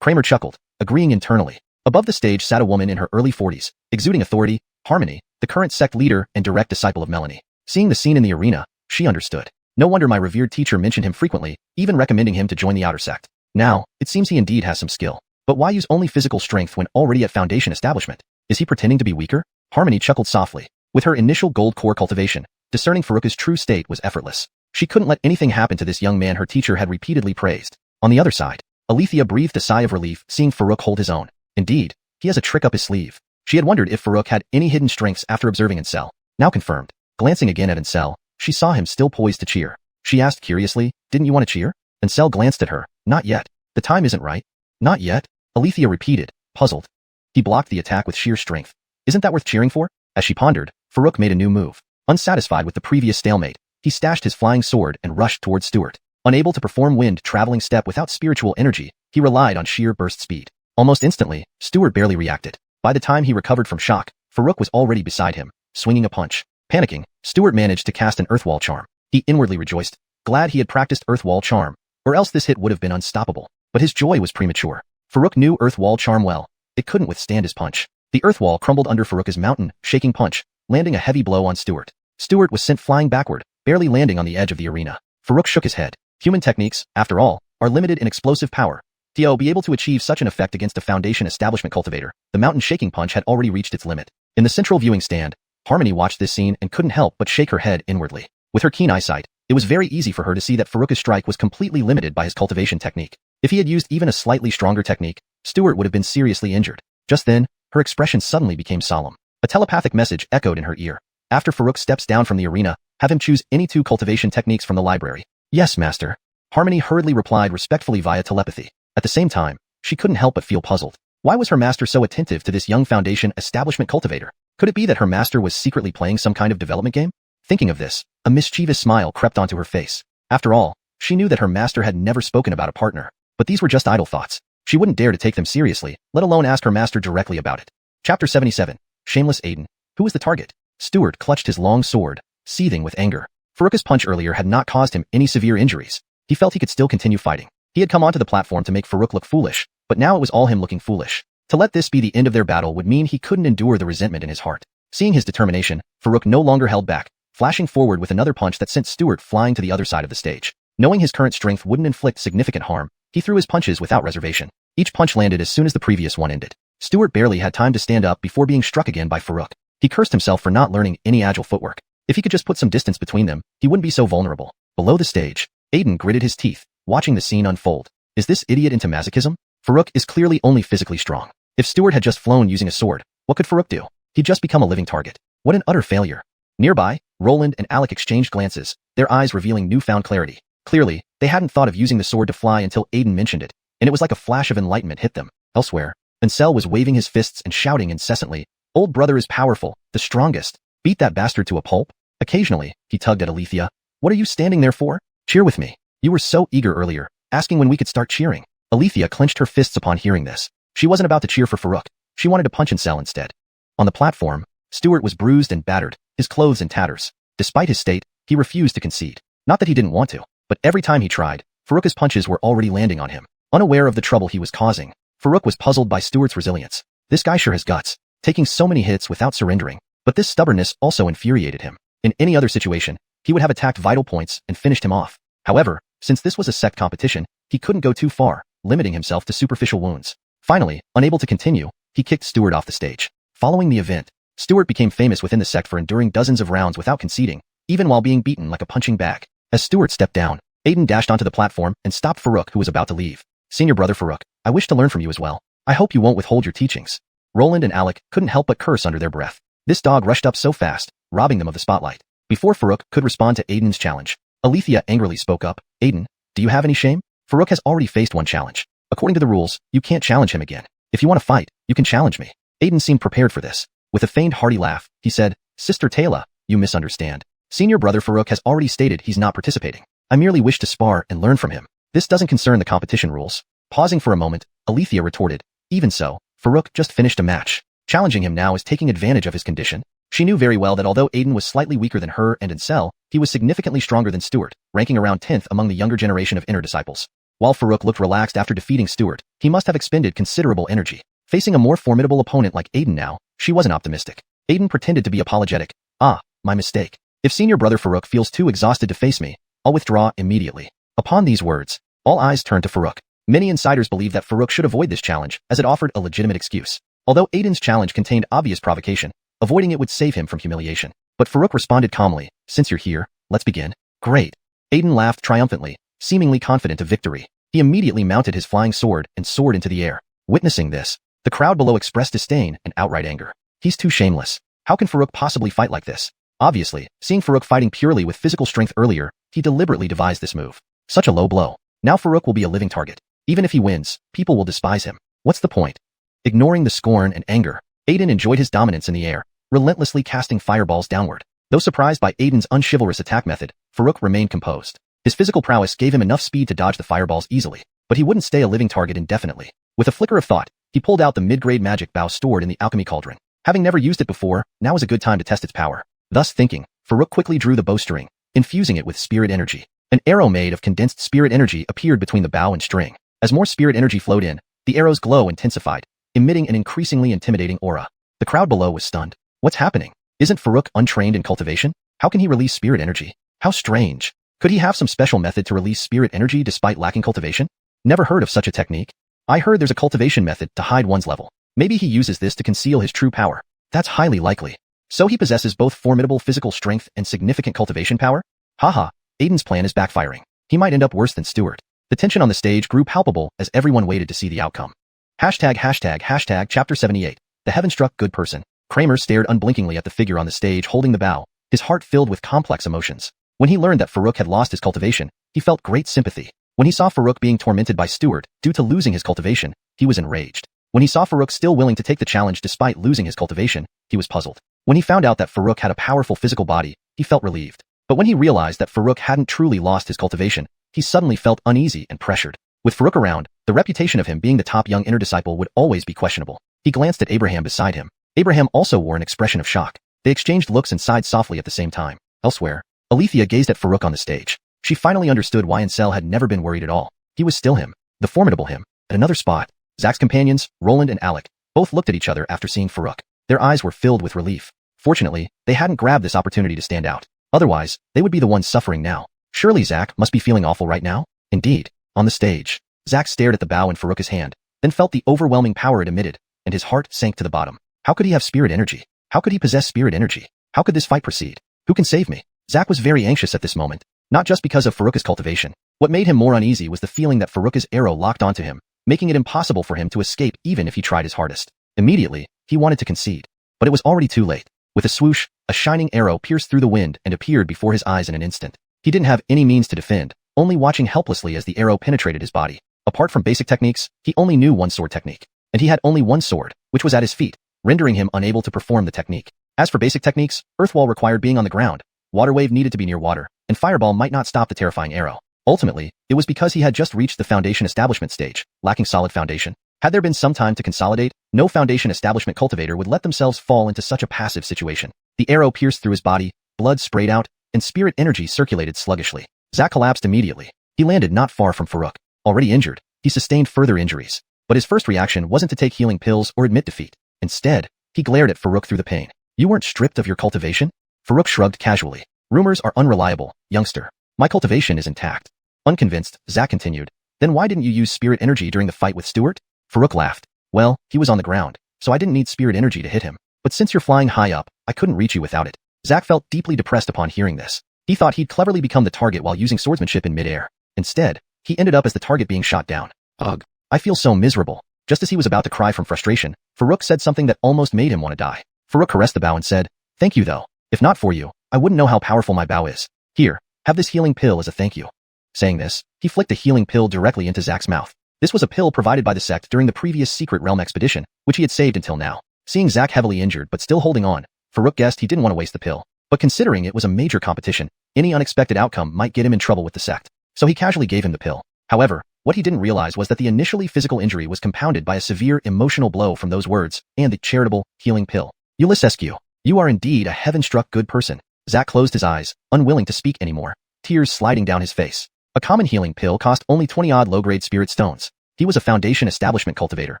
Kramer chuckled, agreeing internally. Above the stage sat a woman in her early 40s, exuding authority, Harmony, the current sect leader and direct disciple of Melanie. Seeing the scene in the arena, she understood. No wonder my revered teacher mentioned him frequently, even recommending him to join the outer sect. Now, it seems he indeed has some skill. But why use only physical strength when already at foundation establishment? Is he pretending to be weaker? Harmony chuckled softly. With her initial gold core cultivation, discerning Faruka's true state was effortless. She couldn't let anything happen to this young man her teacher had repeatedly praised. On the other side, Althia breathed a sigh of relief seeing Faruk hold his own. Indeed, he has a trick up his sleeve. She had wondered if Faruk had any hidden strengths after observing Ansel. Now confirmed. Glancing again at Ansel, she saw him still poised to cheer. She asked curiously, "Didn't you want to cheer?" Ansel glanced at her. "Not yet. The time isn't right." "Not yet?" Althia repeated, puzzled. He blocked the attack with sheer strength. "Isn't that worth cheering for?" As she pondered, Faruk made a new move. Unsatisfied with the previous stalemate, he stashed his flying sword and rushed towards Stuart. Unable to perform wind-traveling step without spiritual energy, he relied on sheer burst speed. Almost instantly, Stuart barely reacted. By the time he recovered from shock, Faruk was already beside him, swinging a punch. Panicking, Stuart managed to cast an Earthwall charm. He inwardly rejoiced, glad he had practiced Earthwall charm, or else this hit would have been unstoppable. But his joy was premature. Faruk knew Earthwall charm well. It couldn't withstand his punch. The Earthwall crumbled under Faruk's mountain-shaking punch, landing a heavy blow on Stuart. Stuart was sent flying backward, barely landing on the edge of the arena. Faruk shook his head. Human techniques, after all, are limited in explosive power. To be able to achieve such an effect against a foundation establishment cultivator, the mountain-shaking punch had already reached its limit. In the central viewing stand, Harmony watched this scene and couldn't help but shake her head inwardly. With her keen eyesight, it was very easy for her to see that Faruk's strike was completely limited by his cultivation technique. If he had used even a slightly stronger technique, Stuart would have been seriously injured. Just then, her expression suddenly became solemn. A telepathic message echoed in her ear. After Faruk steps down from the arena, have him choose any 2 cultivation techniques from the library. "Yes, master." Harmony hurriedly replied respectfully via telepathy. At the same time, she couldn't help but feel puzzled. Why was her master so attentive to this young foundation establishment cultivator? Could it be that her master was secretly playing some kind of development game? Thinking of this, a mischievous smile crept onto her face. After all, she knew that her master had never spoken about a partner. But these were just idle thoughts. She wouldn't dare to take them seriously, let alone ask her master directly about it. Chapter 77. Shameless Aiden. Who was the target? Stuart clutched his long sword, seething with anger. Faruk's punch earlier had not caused him any severe injuries. He felt he could still continue fighting. He had come onto the platform to make Faruk look foolish, but now it was all him looking foolish. To let this be the end of their battle would mean he couldn't endure the resentment in his heart. Seeing his determination, Faruk no longer held back, flashing forward with another punch that sent Stuart flying to the other side of the stage. Knowing his current strength wouldn't inflict significant harm, he threw his punches without reservation. Each punch landed as soon as the previous one ended. Stuart barely had time to stand up before being struck again by Faruk. He cursed himself for not learning any agile footwork. If he could just put some distance between them, he wouldn't be so vulnerable. Below the stage, Aiden gritted his teeth, watching the scene unfold. Is this idiot into masochism? Faruk is clearly only physically strong. If Stuart had just flown using a sword, what could Faruk do? He'd just become a living target. What an utter failure. Nearby, Roland and Alec exchanged glances, their eyes revealing newfound clarity. Clearly, they hadn't thought of using the sword to fly until Aiden mentioned it, and it was like a flash of enlightenment hit them. Elsewhere, Ansel was waving his fists and shouting incessantly, "Old brother is powerful, the strongest. Beat that bastard to a pulp." Occasionally, he tugged at Althia. "What are you standing there for? Cheer with me. You were so eager earlier, asking when we could start cheering." Althia clenched her fists upon hearing this. She wasn't about to cheer for Faruk. She wanted to punch Ansel instead. On the platform, Stuart was bruised and battered, his clothes in tatters. Despite his state, he refused to concede. Not that he didn't want to, but every time he tried, Faruk's punches were already landing on him. Unaware of the trouble he was causing, Faruk was puzzled by Stuart's resilience. This guy sure has guts, taking so many hits without surrendering. But this stubbornness also infuriated him. In any other situation, he would have attacked vital points and finished him off. However, since this was a sect competition, he couldn't go too far, limiting himself to superficial wounds. Finally, unable to continue, he kicked Stuart off the stage. Following the event, Stuart became famous within the sect for enduring dozens of rounds without conceding, even while being beaten like a punching bag. As Stuart stepped down, Aiden dashed onto the platform and stopped Faruk, who was about to leave. "Senior brother Faruk, I wish to learn from you as well. I hope you won't withhold your teachings." Roland and Alec couldn't help but curse under their breath. This dog rushed up so fast, robbing them of the spotlight. Before Faruk could respond to Aiden's challenge, Althia angrily spoke up. "Aiden, do you have any shame? Faruk has already faced one challenge. According to the rules, you can't challenge him again. If you want to fight, you can challenge me." Aiden seemed prepared for this. With a feigned hearty laugh, he said, "Sister Taylor, you misunderstand. Senior brother Faruk has already stated he's not participating. I merely wish to spar and learn from him. This doesn't concern the competition rules." Pausing for a moment, Althia retorted, "Even so, Faruk just finished a match. Challenging him now is taking advantage of his condition." She knew very well that although Aiden was slightly weaker than her and Ansel, he was significantly stronger than Stuart, ranking around 10th among the younger generation of inner disciples. While Faruk looked relaxed after defeating Stuart, he must have expended considerable energy. Facing a more formidable opponent like Aiden now, she wasn't optimistic. Aiden pretended to be apologetic. "Ah, my mistake. If senior brother Faruk feels too exhausted to face me, I'll withdraw immediately." Upon these words, all eyes turned to Faruk. Many insiders believe that Farouk should avoid this challenge as it offered a legitimate excuse. Although Aiden's challenge contained obvious provocation, avoiding it would save him from humiliation. But Farouk responded calmly, "Since you're here, let's begin." "Great." Aiden laughed triumphantly, seemingly confident of victory. He immediately mounted his flying sword and soared into the air. Witnessing this, the crowd below expressed disdain and outright anger. He's too shameless. How can Farouk possibly fight like this? Obviously, seeing Farouk fighting purely with physical strength earlier, he deliberately devised this move. Such a low blow. Now Farouk will be a living target. Even if he wins, people will despise him. What's the point? Ignoring the scorn and anger, Aiden enjoyed his dominance in the air, relentlessly casting fireballs downward. Though surprised by Aiden's unchivalrous attack method, Farouk remained composed. His physical prowess gave him enough speed to dodge the fireballs easily, but he wouldn't stay a living target indefinitely. With a flicker of thought, he pulled out the mid-grade magic bow stored in the Alchemy Cauldron. Having never used it before, now was a good time to test its power. Thus thinking, Farouk quickly drew the bowstring, infusing it with spirit energy. An arrow made of condensed spirit energy appeared between the bow and string. As more spirit energy flowed in, the arrow's glow intensified, emitting an increasingly intimidating aura. The crowd below was stunned. What's happening? Isn't Farouk untrained in cultivation? How can he release spirit energy? How strange. Could he have some special method to release spirit energy despite lacking cultivation? Never heard of such a technique. I heard there's a cultivation method to hide one's level. Maybe he uses this to conceal his true power. That's highly likely. So he possesses both formidable physical strength and significant cultivation power? Haha, Aiden's plan is backfiring. He might end up worse than Stewart. The tension on the stage grew palpable as everyone waited to see the outcome. ####Chapter 78. The heaven-struck good person. Kramer stared unblinkingly at the figure on the stage holding the bow, his heart filled with complex emotions. When he learned that Farouk had lost his cultivation, he felt great sympathy. When he saw Farouk being tormented by Stewart due to losing his cultivation, he was enraged. When he saw Farouk still willing to take the challenge despite losing his cultivation, he was puzzled. When he found out that Farouk had a powerful physical body, he felt relieved. But when he realized that Farouk hadn't truly lost his cultivation, he suddenly felt uneasy and pressured. With Farouk around, the reputation of him being the top young inner disciple would always be questionable. He glanced at Abraham beside him. Abraham also wore an expression of shock. They exchanged looks and sighed softly at the same time. Elsewhere, Althia gazed at Farouk on the stage. She finally understood why Ancestral had never been worried at all. He was still him, the formidable him. At another spot, Zach's companions, Roland and Alec, both looked at each other after seeing Farouk. Their eyes were filled with relief. Fortunately, they hadn't grabbed this opportunity to stand out. Otherwise, they would be the ones suffering now. Surely Zach must be feeling awful right now? Indeed. On the stage, Zach stared at the bow in Farouk's hand, then felt the overwhelming power it emitted, and his heart sank to the bottom. How could he have spirit energy? How could he possess spirit energy? How could this fight proceed? Who can save me? Zach was very anxious at this moment, not just because of Farouk's cultivation. What made him more uneasy was the feeling that Farouk's arrow locked onto him, making it impossible for him to escape even if he tried his hardest. Immediately, he wanted to concede. But it was already too late. With a swoosh, a shining arrow pierced through the wind and appeared before his eyes in an instant. He didn't have any means to defend, only watching helplessly as the arrow penetrated his body. Apart from basic techniques, he only knew one sword technique. And he had only one sword, which was at his feet, rendering him unable to perform the technique. As for basic techniques, Earthwall required being on the ground, Water Wave needed to be near water, and Fireball might not stop the terrifying arrow. Ultimately, it was because he had just reached the foundation establishment stage, lacking solid foundation. Had there been some time to consolidate, no foundation establishment cultivator would let themselves fall into such a passive situation. The arrow pierced through his body, blood sprayed out, and spirit energy circulated sluggishly. Zach collapsed immediately. He landed not far from Farouk. Already injured, he sustained further injuries. But his first reaction wasn't to take healing pills or admit defeat. Instead, he glared at Farouk through the pain. You weren't stripped of your cultivation? Farouk shrugged casually. Rumors are unreliable, youngster. My cultivation is intact. Unconvinced, Zach continued. Then why didn't you use spirit energy during the fight with Stewart? Farouk laughed. Well, he was on the ground, so I didn't need spirit energy to hit him. But since you're flying high up, I couldn't reach you without it. Zach felt deeply depressed upon hearing this. He thought he'd cleverly become the target while using swordsmanship in midair. Instead, he ended up as the target being shot down. Ugh. I feel so miserable. Just as he was about to cry from frustration, Farouk said something that almost made him want to die. Farouk caressed the bow and said, Thank you though. If not for you, I wouldn't know how powerful my bow is. Here, have this healing pill as a thank you. Saying this, he flicked a healing pill directly into Zach's mouth. This was a pill provided by the sect during the previous Secret Realm expedition, which he had saved until now. Seeing Zach heavily injured but still holding on, Farouk guessed he didn't want to waste the pill. But considering it was a major competition, any unexpected outcome might get him in trouble with the sect. So he casually gave him the pill. However, what he didn't realize was that the initially physical injury was compounded by a severe emotional blow from those words and the charitable healing pill. Ulysescu, you are indeed a heaven-struck good person. Zach closed his eyes, unwilling to speak anymore, tears sliding down his face. A common healing pill cost only 20-odd low-grade spirit stones. He was a foundation establishment cultivator.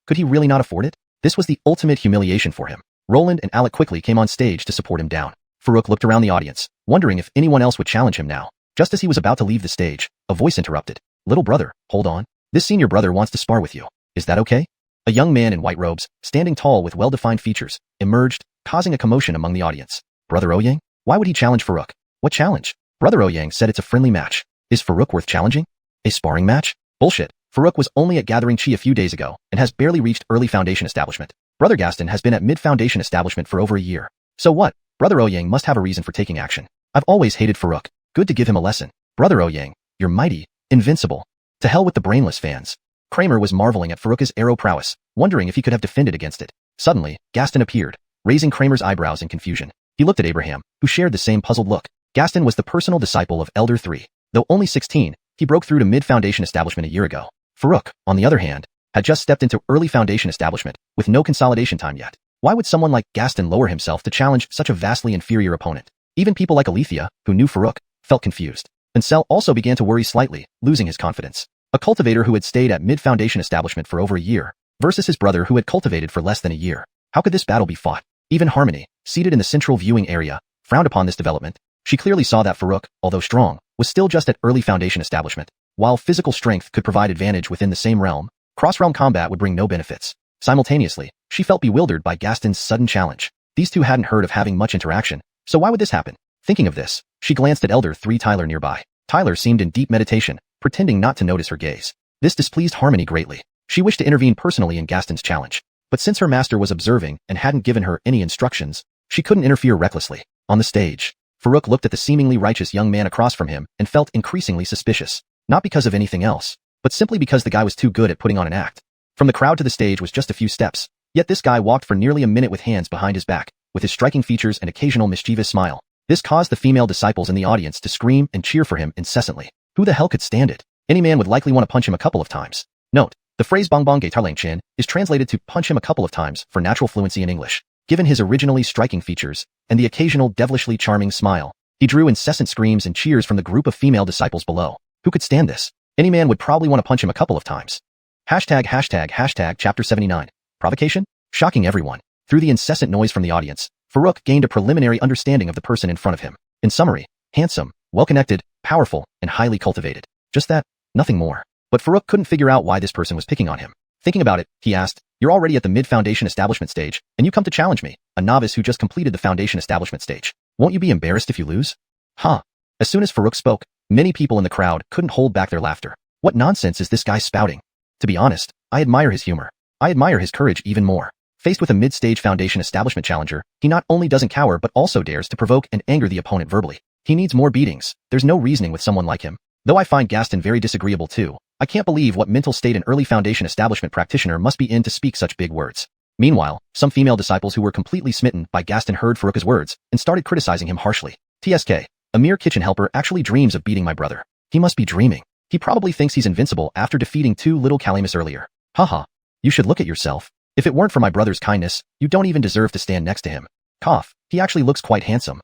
Could he really not afford it? This was the ultimate humiliation for him. Roland and Alec quickly came on stage to support him down. Farouk looked around the audience, wondering if anyone else would challenge him now. Just as he was about to leave the stage, a voice interrupted. Little brother, hold on. This senior brother wants to spar with you. Is that okay? A young man in white robes, standing tall with well-defined features, emerged, causing a commotion among the audience. Brother Ouyang? Why would he challenge Farouk? What challenge? Brother Ouyang said it's a friendly match. Is Farouk worth challenging? A sparring match? Bullshit. Farouk was only at Gathering Chi a few days ago, and has barely reached early foundation establishment. Brother Gaston has been at mid-foundation establishment for over a year. So what? Brother Ouyang must have a reason for taking action. I've always hated Farouk. Good to give him a lesson. Brother Ouyang, you're mighty, invincible. To hell with the brainless fans. Kramer was marveling at Farouk's arrow prowess, wondering if he could have defended against it. Suddenly, Gaston appeared, raising Kramer's eyebrows in confusion. He looked at Abraham, who shared the same puzzled look. Gaston was the personal disciple of Elder 3. Though only 16, he broke through to mid-foundation establishment a year ago. Farouk, on the other hand, had just stepped into early foundation establishment, with no consolidation time yet. Why would someone like Gaston lower himself to challenge such a vastly inferior opponent? Even people like Althia, who knew Farouk, felt confused. Ansel also began to worry slightly, losing his confidence. A cultivator who had stayed at mid-foundation establishment for over a year, versus his brother who had cultivated for less than a year. How could this battle be fought? Even Harmony, seated in the central viewing area, frowned upon this development. She clearly saw that Farouk, although strong, was still just at early foundation establishment. While physical strength could provide advantage within the same realm, cross-realm combat would bring no benefits. Simultaneously, she felt bewildered by Gaston's sudden challenge. These two hadn't heard of having much interaction, so why would this happen? Thinking of this, she glanced at Elder 3 Tyler nearby. Tyler seemed in deep meditation, pretending not to notice her gaze. This displeased Harmony greatly. She wished to intervene personally in Gaston's challenge. But since her master was observing and hadn't given her any instructions, she couldn't interfere recklessly. On the stage, Farouk looked at the seemingly righteous young man across from him and felt increasingly suspicious. Not because of anything else, but simply because the guy was too good at putting on an act. From the crowd to the stage was just a few steps, yet this guy walked for nearly a minute with hands behind his back, with his striking features and occasional mischievous smile. This caused the female disciples in the audience to scream and cheer for him incessantly. Who the hell could stand it? Any man would likely want to punch him a couple of times. Note, the phrase bongbong gaitarlang chin is translated to punch him a couple of times for natural fluency in English. Given his originally striking features, and the occasional devilishly charming smile, he drew incessant screams and cheers from the group of female disciples below. Who could stand this? Any man would probably want to punch him a couple of times. ####Chapter 79. Provocation? Shocking everyone. Through the incessant noise from the audience, Farouk gained a preliminary understanding of the person in front of him. In summary, handsome, well-connected, powerful, and highly cultivated. Just that, nothing more. But Farouk couldn't figure out why this person was picking on him. Thinking about it, he asked, "You're already at the mid-foundation establishment stage, and you come to challenge me, a novice who just completed the foundation establishment stage. Won't you be embarrassed if you lose?" Huh. As soon as Farouk spoke, many people in the crowd couldn't hold back their laughter. What nonsense is this guy spouting? To be honest, I admire his humor. I admire his courage even more. Faced with a mid-stage foundation establishment challenger, he not only doesn't cower but also dares to provoke and anger the opponent verbally. He needs more beatings. There's no reasoning with someone like him. Though I find Gaston very disagreeable too, I can't believe what mental state an early foundation establishment practitioner must be in to speak such big words. Meanwhile, some female disciples who were completely smitten by Gaston heard Farouk's words and started criticizing him harshly. TSK, a mere kitchen helper actually dreams of beating my brother. He must be dreaming. He probably thinks he's invincible after defeating 2 little Calamus earlier. Haha. You should look at yourself. If it weren't for my brother's kindness, you don't even deserve to stand next to him. Cough. He actually looks quite handsome.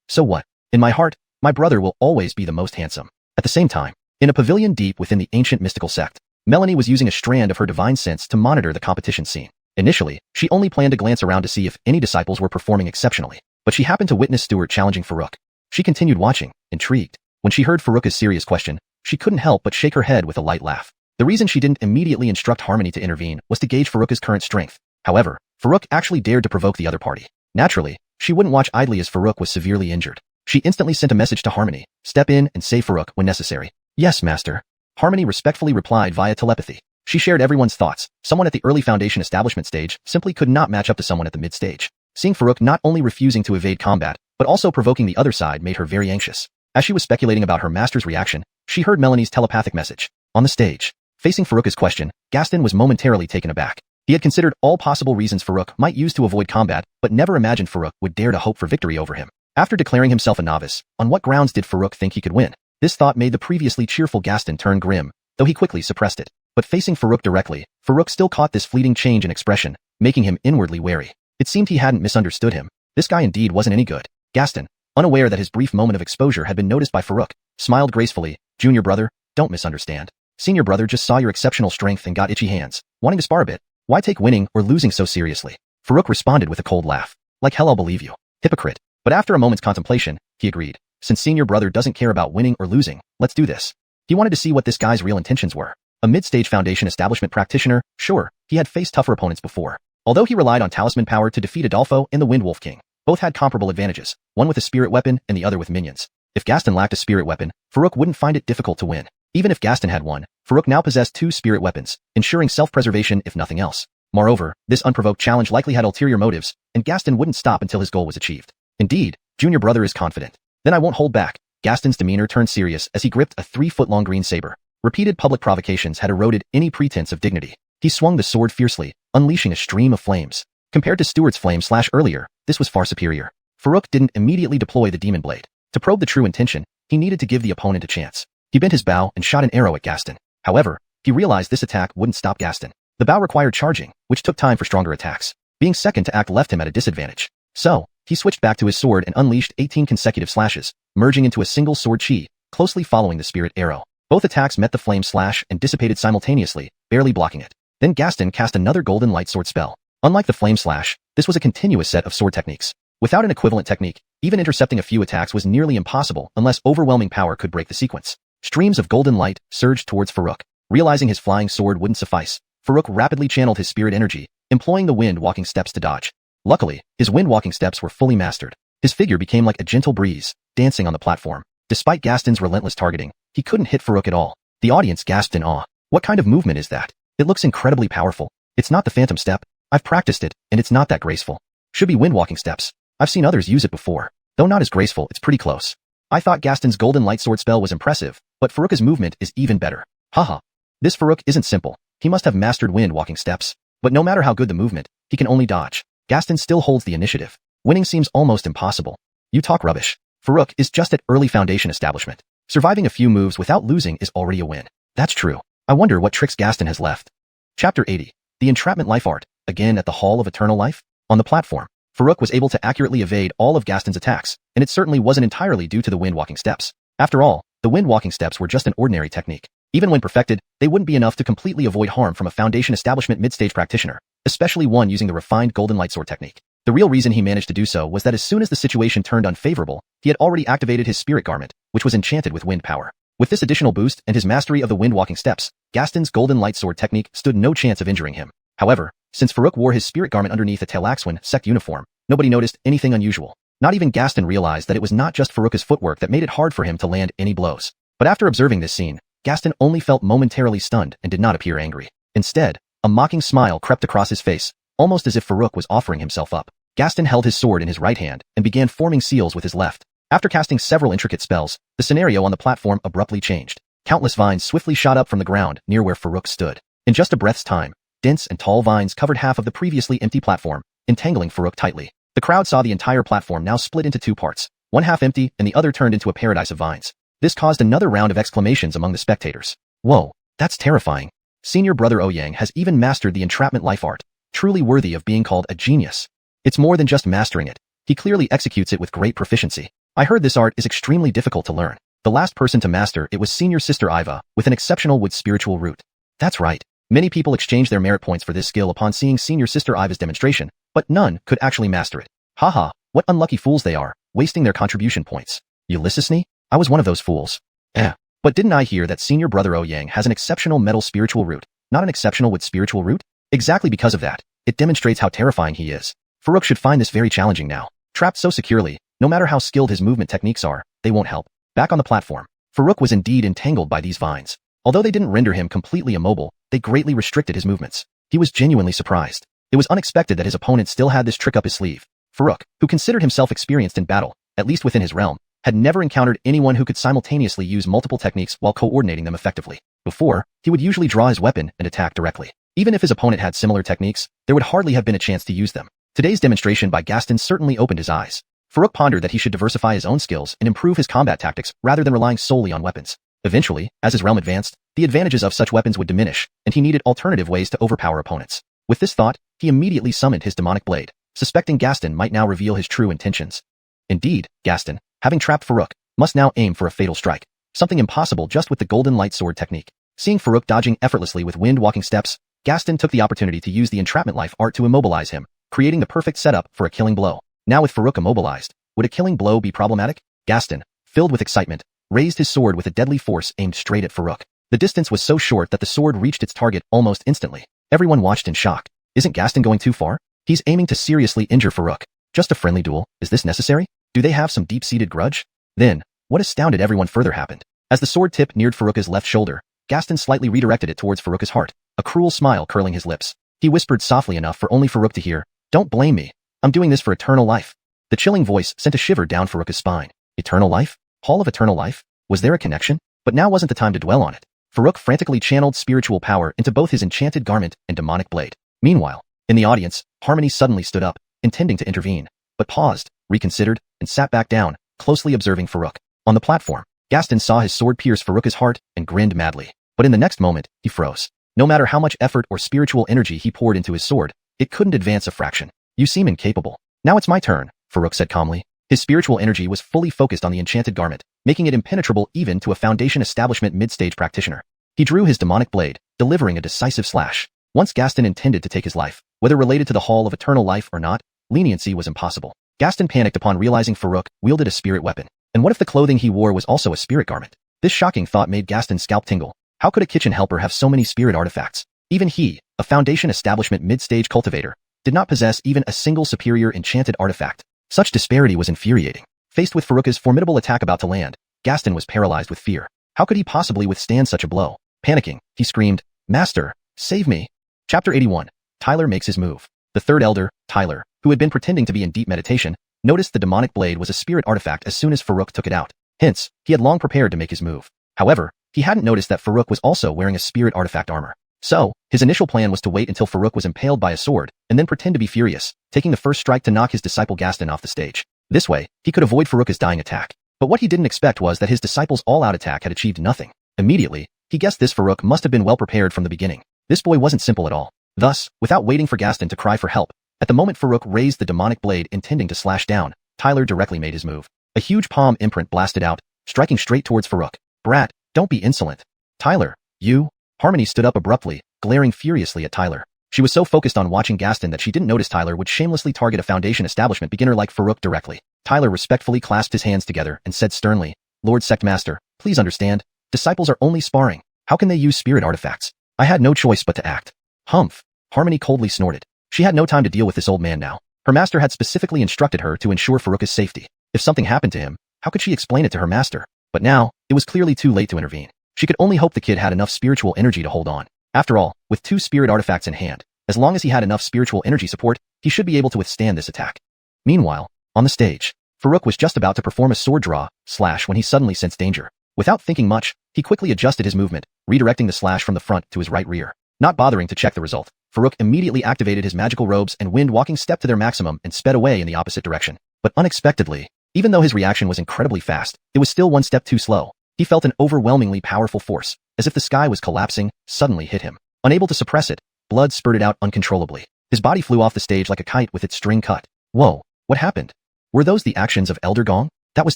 So what? In my heart, my brother will always be the most handsome. At the same time, in a pavilion deep within the ancient mystical sect, Melanie was using a strand of her divine sense to monitor the competition scene. Initially, she only planned to glance around to see if any disciples were performing exceptionally, but she happened to witness Stuart challenging Farouk. She continued watching, intrigued. When she heard Farouk's serious question, she couldn't help but shake her head with a light laugh. The reason she didn't immediately instruct Harmony to intervene was to gauge Farouk's current strength. However, Farouk actually dared to provoke the other party. Naturally, she wouldn't watch idly as Farouk was severely injured. She instantly sent a message to Harmony, "Step in and save Farouk when necessary." "Yes, master." Harmony respectfully replied via telepathy. She shared everyone's thoughts. Someone at the early foundation establishment stage simply could not match up to someone at the mid-stage. Seeing Farouk not only refusing to evade combat, but also provoking the other side made her very anxious. As she was speculating about her master's reaction, she heard Melanie's telepathic message. On the stage, facing Farouk's question, Gaston was momentarily taken aback. He had considered all possible reasons Farouk might use to avoid combat, but never imagined Farouk would dare to hope for victory over him. After declaring himself a novice, on what grounds did Farouk think he could win? This thought made the previously cheerful Gaston turn grim, though he quickly suppressed it. But facing Farouk directly, Farouk still caught this fleeting change in expression, making him inwardly wary. It seemed he hadn't misunderstood him. This guy indeed wasn't any good. Gaston, unaware that his brief moment of exposure had been noticed by Farouk, smiled gracefully. "Junior brother, don't misunderstand. Senior brother just saw your exceptional strength and got itchy hands, wanting to spar a bit. Why take winning or losing so seriously?" Farouk responded with a cold laugh. "Like hell I'll believe you. Hypocrite." But after a moment's contemplation, he agreed. Since senior brother doesn't care about winning or losing, let's do this. He wanted to see what this guy's real intentions were. A mid-stage foundation establishment practitioner, sure, he had faced tougher opponents before. Although he relied on talisman power to defeat Adolfo and the Wind Wolf King, both had comparable advantages, one with a spirit weapon and the other with minions. If Gaston lacked a spirit weapon, Farouk wouldn't find it difficult to win. Even if Gaston had one, Farouk now possessed 2 spirit weapons, ensuring self-preservation if nothing else. Moreover, this unprovoked challenge likely had ulterior motives, and Gaston wouldn't stop until his goal was achieved. Indeed, Junior Brother is confident. Then I won't hold back. Gaston's demeanor turned serious as he gripped a 3-foot-long green saber. Repeated public provocations had eroded any pretense of dignity. He swung the sword fiercely, unleashing a stream of flames. Compared to Stuart's flame slash earlier, this was far superior. Farouk didn't immediately deploy the demon blade. To probe the true intention, he needed to give the opponent a chance. He bent his bow and shot an arrow at Gaston. However, he realized this attack wouldn't stop Gaston. The bow required charging, which took time for stronger attacks. Being second to act left him at a disadvantage. So, he switched back to his sword and unleashed 18 consecutive slashes, merging into a single sword chi, closely following the spirit arrow. Both attacks met the flame slash and dissipated simultaneously, barely blocking it. Then Gaston cast another golden light sword spell. Unlike the flame slash, this was a continuous set of sword techniques. Without an equivalent technique, even intercepting a few attacks was nearly impossible unless overwhelming power could break the sequence. Streams of golden light surged towards Farouk. Realizing his flying sword wouldn't suffice, Farouk rapidly channeled his spirit energy, employing the wind walking steps to dodge. Luckily, his wind walking steps were fully mastered. His figure became like a gentle breeze, dancing on the platform. Despite Gaston's relentless targeting, he couldn't hit Farouk at all. The audience gasped in awe. What kind of movement is that? It looks incredibly powerful. It's not the phantom step. I've practiced it, and it's not that graceful. Should be wind walking steps. I've seen others use it before. Though not as graceful, it's pretty close. I thought Gaston's golden light sword spell was impressive, but Farouk's movement is even better. Haha. This Farouk isn't simple. He must have mastered wind walking steps. But no matter how good the movement, he can only dodge. Gaston still holds the initiative. Winning seems almost impossible. You talk rubbish. Farouk is just at early foundation establishment. Surviving a few moves without losing is already a win. That's true. I wonder what tricks Gaston has left. Chapter 80. The Entrapment Life Art, again at the Hall of Eternal Life? On the platform, Farouk was able to accurately evade all of Gaston's attacks, and it certainly wasn't entirely due to the wind walking steps. After all, the wind walking steps were just an ordinary technique. Even when perfected, they wouldn't be enough to completely avoid harm from a foundation establishment mid-stage practitioner, especially one using the refined golden light sword technique. The real reason he managed to do so was that as soon as the situation turned unfavorable, he had already activated his spirit garment, which was enchanted with wind power. With this additional boost and his mastery of the wind walking steps, Gaston's golden light sword technique stood no chance of injuring him. However, since Farouk wore his spirit garment underneath a Telaxuan sect uniform, nobody noticed anything unusual. Not even Gaston realized that it was not just Farouk's footwork that made it hard for him to land any blows. But after observing this scene, Gaston only felt momentarily stunned and did not appear angry. Instead, a mocking smile crept across his face, almost as if Farouk was offering himself up. Gaston held his sword in his right hand and began forming seals with his left. After casting several intricate spells, the scenario on the platform abruptly changed. Countless vines swiftly shot up from the ground near where Farouk stood. In just a breath's time, dense and tall vines covered half of the previously empty platform, entangling Farouk tightly. The crowd saw the entire platform now split into 2 parts, one half empty and the other turned into a paradise of vines. This caused another round of exclamations among the spectators. Whoa, that's terrifying. Senior Brother Ouyang has even mastered the entrapment life art, truly worthy of being called a genius. It's more than just mastering it. He clearly executes it with great proficiency. I heard this art is extremely difficult to learn. The last person to master it was Senior Sister Iva, with an exceptional wood spiritual root. That's right. Many people exchange their merit points for this skill upon seeing Senior Sister Iva's demonstration, but none could actually master it. Haha, what unlucky fools they are, wasting their contribution points. Ulysses? I was one of those fools. But didn't I hear that Senior Brother Ouyang has an exceptional metal spiritual root, not an exceptional wood spiritual root? Exactly because of that, it demonstrates how terrifying he is. Farouk should find this very challenging now. Trapped so securely, no matter how skilled his movement techniques are, they won't help. Back on the platform, Farouk was indeed entangled by these vines. Although they didn't render him completely immobile, they greatly restricted his movements. He was genuinely surprised. It was unexpected that his opponent still had this trick up his sleeve. Farouk, who considered himself experienced in battle, at least within his realm, had never encountered anyone who could simultaneously use multiple techniques while coordinating them effectively. Before, he would usually draw his weapon and attack directly. Even if his opponent had similar techniques, there would hardly have been a chance to use them. Today's demonstration by Gaston certainly opened his eyes. Farouk pondered that he should diversify his own skills and improve his combat tactics rather than relying solely on weapons. Eventually, as his realm advanced, the advantages of such weapons would diminish, and he needed alternative ways to overpower opponents. With this thought, he immediately summoned his demonic blade, suspecting Gaston might now reveal his true intentions. Indeed, Gaston, having trapped Farouk, must now aim for a fatal strike, something impossible just with the golden light sword technique. Seeing Farouk dodging effortlessly with wind-walking steps, Gaston took the opportunity to use the entrapment life art to immobilize him, creating the perfect setup for a killing blow. Now with Farouk immobilized, would a killing blow be problematic? Gaston, filled with excitement, raised his sword with a deadly force aimed straight at Farouk. The distance was so short that the sword reached its target almost instantly. Everyone watched in shock. Isn't Gaston going too far? He's aiming to seriously injure Farouk. Just a friendly duel. Is this necessary? Do they have some deep-seated grudge? Then, what astounded everyone further happened. As the sword tip neared Farouk's left shoulder, Gaston slightly redirected it towards Farouk's heart, a cruel smile curling his lips. He whispered softly enough for only Farouk to hear, "Don't blame me. I'm doing this for eternal life." The chilling voice sent a shiver down Farouk's spine. Eternal life? Hall of Eternal Life? Was there a connection? But now wasn't the time to dwell on it. Farouk frantically channeled spiritual power into both his enchanted garment and demonic blade. Meanwhile, in the audience, Harmony suddenly stood up, intending to intervene, but paused, reconsidered, and sat back down, closely observing Farouk. On the platform, Gaston saw his sword pierce Farouk's heart and grinned madly. But in the next moment, he froze. No matter how much effort or spiritual energy he poured into his sword, it couldn't advance a fraction. "You seem incapable." "Now it's my turn," Farouk said calmly. His spiritual energy was fully focused on the enchanted garment, making it impenetrable even to a Foundation Establishment mid-stage practitioner. He drew his demonic blade, delivering a decisive slash. Once Gaston intended to take his life, whether related to the Hall of Eternal Life or not, leniency was impossible. Gaston panicked upon realizing Farouk wielded a spirit weapon. And what if the clothing he wore was also a spirit garment? This shocking thought made Gaston's scalp tingle. How could a kitchen helper have so many spirit artifacts? Even he, a Foundation Establishment mid-stage cultivator, did not possess even a single superior enchanted artifact. Such disparity was infuriating. Faced with Farouk's formidable attack about to land, Gaston was paralyzed with fear. How could he possibly withstand such a blow? Panicking, he screamed, "Master, save me!" Chapter 81. Tyler makes his move. The third elder, Tyler, who had been pretending to be in deep meditation, noticed the demonic blade was a spirit artifact as soon as Farouk took it out. Hence, he had long prepared to make his move. However, he hadn't noticed that Farouk was also wearing a spirit artifact armor. So, his initial plan was to wait until Farouk was impaled by a sword, and then pretend to be furious, taking the first strike to knock his disciple Gaston off the stage. This way, he could avoid Farouk's dying attack. But what he didn't expect was that his disciple's all-out attack had achieved nothing. Immediately, he guessed this Farouk must have been well prepared from the beginning. This boy wasn't simple at all. Thus, without waiting for Gaston to cry for help, at the moment Farouk raised the demonic blade intending to slash down, Tyler directly made his move. A huge palm imprint blasted out, striking straight towards Farouk. "Brat, don't be insolent." "Tyler, you?" Harmony stood up abruptly, glaring furiously at Tyler. She was so focused on watching Gaston that she didn't notice Tyler would shamelessly target a Foundation Establishment beginner like Farouk directly. Tyler respectfully clasped his hands together and said sternly, "Lord Sect Master, please understand. Disciples are only sparring. How can they use spirit artifacts? I had no choice but to act." "Humph." Harmony coldly snorted. She had no time to deal with this old man now. Her master had specifically instructed her to ensure Farouk's safety. If something happened to him, how could she explain it to her master? But now, it was clearly too late to intervene. She could only hope the kid had enough spiritual energy to hold on. After all, with 2 spirit artifacts in hand, as long as he had enough spiritual energy support, he should be able to withstand this attack. Meanwhile, on the stage, Farouk was just about to perform a sword draw, slash when he suddenly sensed danger. Without thinking much, he quickly adjusted his movement, redirecting the slash from the front to his right rear. Not bothering to check the result, Farouk immediately activated his magical robes and wind walking step to their maximum and sped away in the opposite direction. But unexpectedly, even though his reaction was incredibly fast, it was still one step too slow. He felt an overwhelmingly powerful force, as if the sky was collapsing, suddenly hit him. Unable to suppress it, blood spurted out uncontrollably. His body flew off the stage like a kite with its string cut. Whoa, what happened? Were those the actions of Elder Gong? That was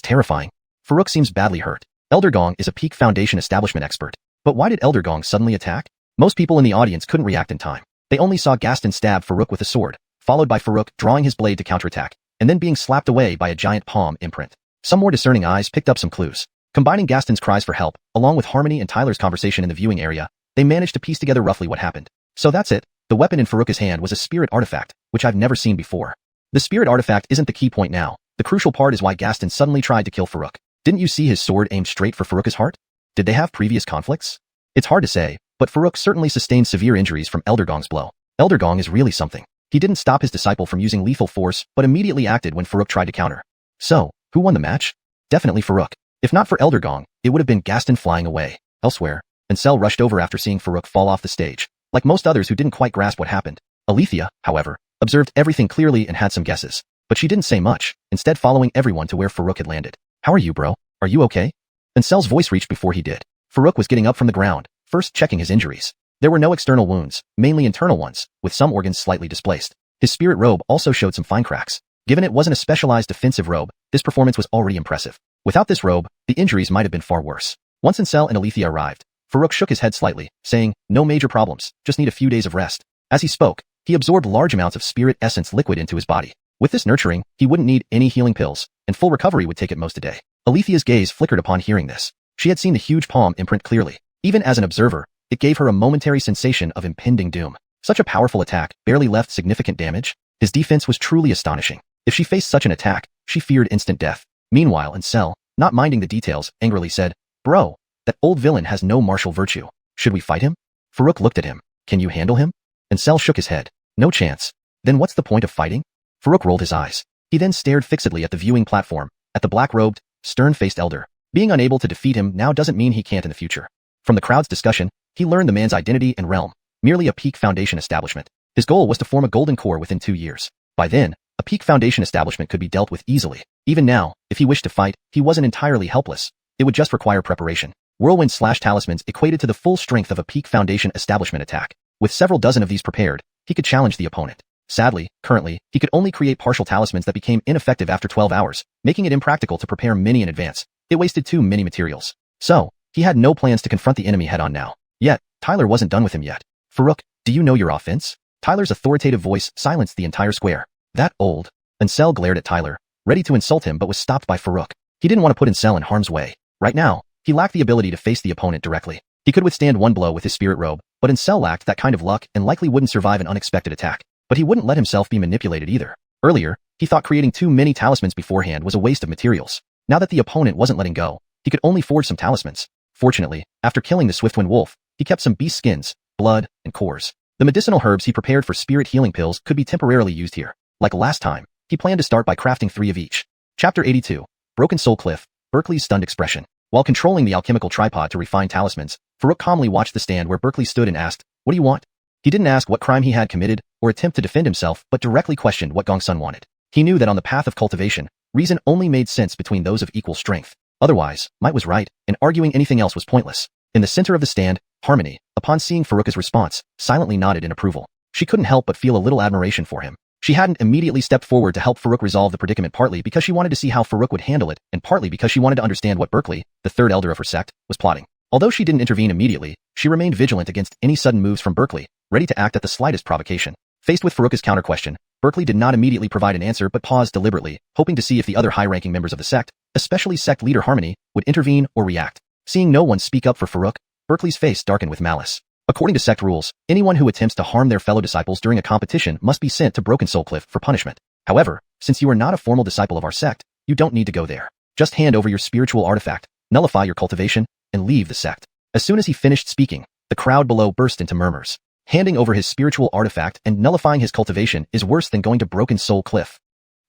terrifying. Farouk seems badly hurt. Elder Gong is a peak Foundation Establishment expert. But why did Elder Gong suddenly attack? Most people in the audience couldn't react in time. They only saw Gaston stab Farouk with a sword, followed by Farouk drawing his blade to counterattack, and then being slapped away by a giant palm imprint. Some more discerning eyes picked up some clues. Combining Gaston's cries for help, along with Harmony and Tyler's conversation in the viewing area, they managed to piece together roughly what happened. So that's it. The weapon in Farouk's hand was a spirit artifact, which I've never seen before. The spirit artifact isn't the key point now. The crucial part is why Gaston suddenly tried to kill Farouk. Didn't you see his sword aimed straight for Farouk's heart? Did they have previous conflicts? It's hard to say, but Farouk certainly sustained severe injuries from Elder Gong's blow. Elder Gong is really something. He didn't stop his disciple from using lethal force, but immediately acted when Farouk tried to counter. So, who won the match? Definitely Farouk. If not for Elder Gong, it would have been Gaston flying away. Elsewhere, Ancestral rushed over after seeing Farouk fall off the stage. Like most others who didn't quite grasp what happened, Althia, however, observed everything clearly and had some guesses. But she didn't say much, instead following everyone to where Farouk had landed. "How are you, bro? Are you okay?" Ancel's voice reached before he did. Farouk was getting up from the ground, first checking his injuries. There were no external wounds, mainly internal ones, with some organs slightly displaced. His spirit robe also showed some fine cracks. Given it wasn't a specialized defensive robe, this performance was already impressive. Without this robe, the injuries might have been far worse. Once Ancel and Althia arrived, Farouk shook his head slightly, saying, "No major problems, just need a few days of rest." As he spoke, he absorbed large amounts of spirit essence liquid into his body. With this nurturing, he wouldn't need any healing pills, and full recovery would take at most a day. Alethia's gaze flickered upon hearing this. She had seen the huge palm imprint clearly. Even as an observer, it gave her a momentary sensation of impending doom. Such a powerful attack barely left significant damage. His defense was truly astonishing. If she faced such an attack, she feared instant death. Meanwhile, Ancestral, not minding the details, angrily said, "Bro, that old villain has no martial virtue. Should we fight him?" Farouk looked at him. "Can you handle him?" Ancestral shook his head. "No chance." "Then what's the point of fighting?" Farouk rolled his eyes. He then stared fixedly at the viewing platform, at the black-robed, stern-faced elder. Being unable to defeat him now doesn't mean he can't in the future. From the crowd's discussion, he learned the man's identity and realm, merely a peak foundation establishment. His goal was to form a golden core within 2 years. By then, a peak foundation establishment could be dealt with easily. Even now, if he wished to fight, he wasn't entirely helpless. It would just require preparation. Whirlwind/talismans equated to the full strength of a peak foundation establishment attack. With several dozen of these prepared, he could challenge the opponent. Sadly, currently, he could only create partial talismans that became ineffective after 12 hours, making it impractical to prepare many in advance. It wasted too many materials. So, he had no plans to confront the enemy head-on now. Yet, Tyler wasn't done with him yet. "Farouk, do you know your offense?" Tyler's authoritative voice silenced the entire square. "That old." Ancestral glared at Tyler, ready to insult him but was stopped by Farouk. He didn't want to put Ancestral in harm's way. Right now, he lacked the ability to face the opponent directly. He could withstand one blow with his spirit robe, but Ancestral lacked that kind of luck and likely wouldn't survive an unexpected attack. But he wouldn't let himself be manipulated either. Earlier, he thought creating too many talismans beforehand was a waste of materials. Now that the opponent wasn't letting go, he could only forge some talismans. Fortunately, after killing the Swiftwind Wolf, he kept some beast skins, blood, and cores. The medicinal herbs he prepared for spirit healing pills could be temporarily used here. Like last time, he planned to start by crafting 3 of each. Chapter 82. Broken Soul Cliff, Berkeley's stunned expression. While controlling the alchemical tripod to refine talismans, Farouk calmly watched the stand where Berkeley stood and asked, "What do you want?" He didn't ask what crime he had committed or attempt to defend himself, but directly questioned what Gongsun wanted. He knew that on the path of cultivation, reason only made sense between those of equal strength. Otherwise, might was right, and arguing anything else was pointless. In the center of the stand, Harmony, upon seeing Farouk's response, silently nodded in approval. She couldn't help but feel a little admiration for him. She hadn't immediately stepped forward to help Farouk resolve the predicament, partly because she wanted to see how Farouk would handle it, and partly because she wanted to understand what Berkeley, the third elder of her sect, was plotting. Although she didn't intervene immediately, she remained vigilant against any sudden moves from Berkeley, ready to act at the slightest provocation. Faced with Farouk's counter-question, Berkeley did not immediately provide an answer but paused deliberately, hoping to see if the other high-ranking members of the sect, especially sect leader Harmony, would intervene or react. Seeing no one speak up for Farouk, Berkeley's face darkened with malice. According to sect rules, anyone who attempts to harm their fellow disciples during a competition must be sent to Broken Soul Cliff for punishment. However, since you are not a formal disciple of our sect, you don't need to go there. Just hand over your spiritual artifact, nullify your cultivation, and leave the sect. As soon as he finished speaking, the crowd below burst into murmurs. Handing over his spiritual artifact and nullifying his cultivation is worse than going to Broken Soul Cliff.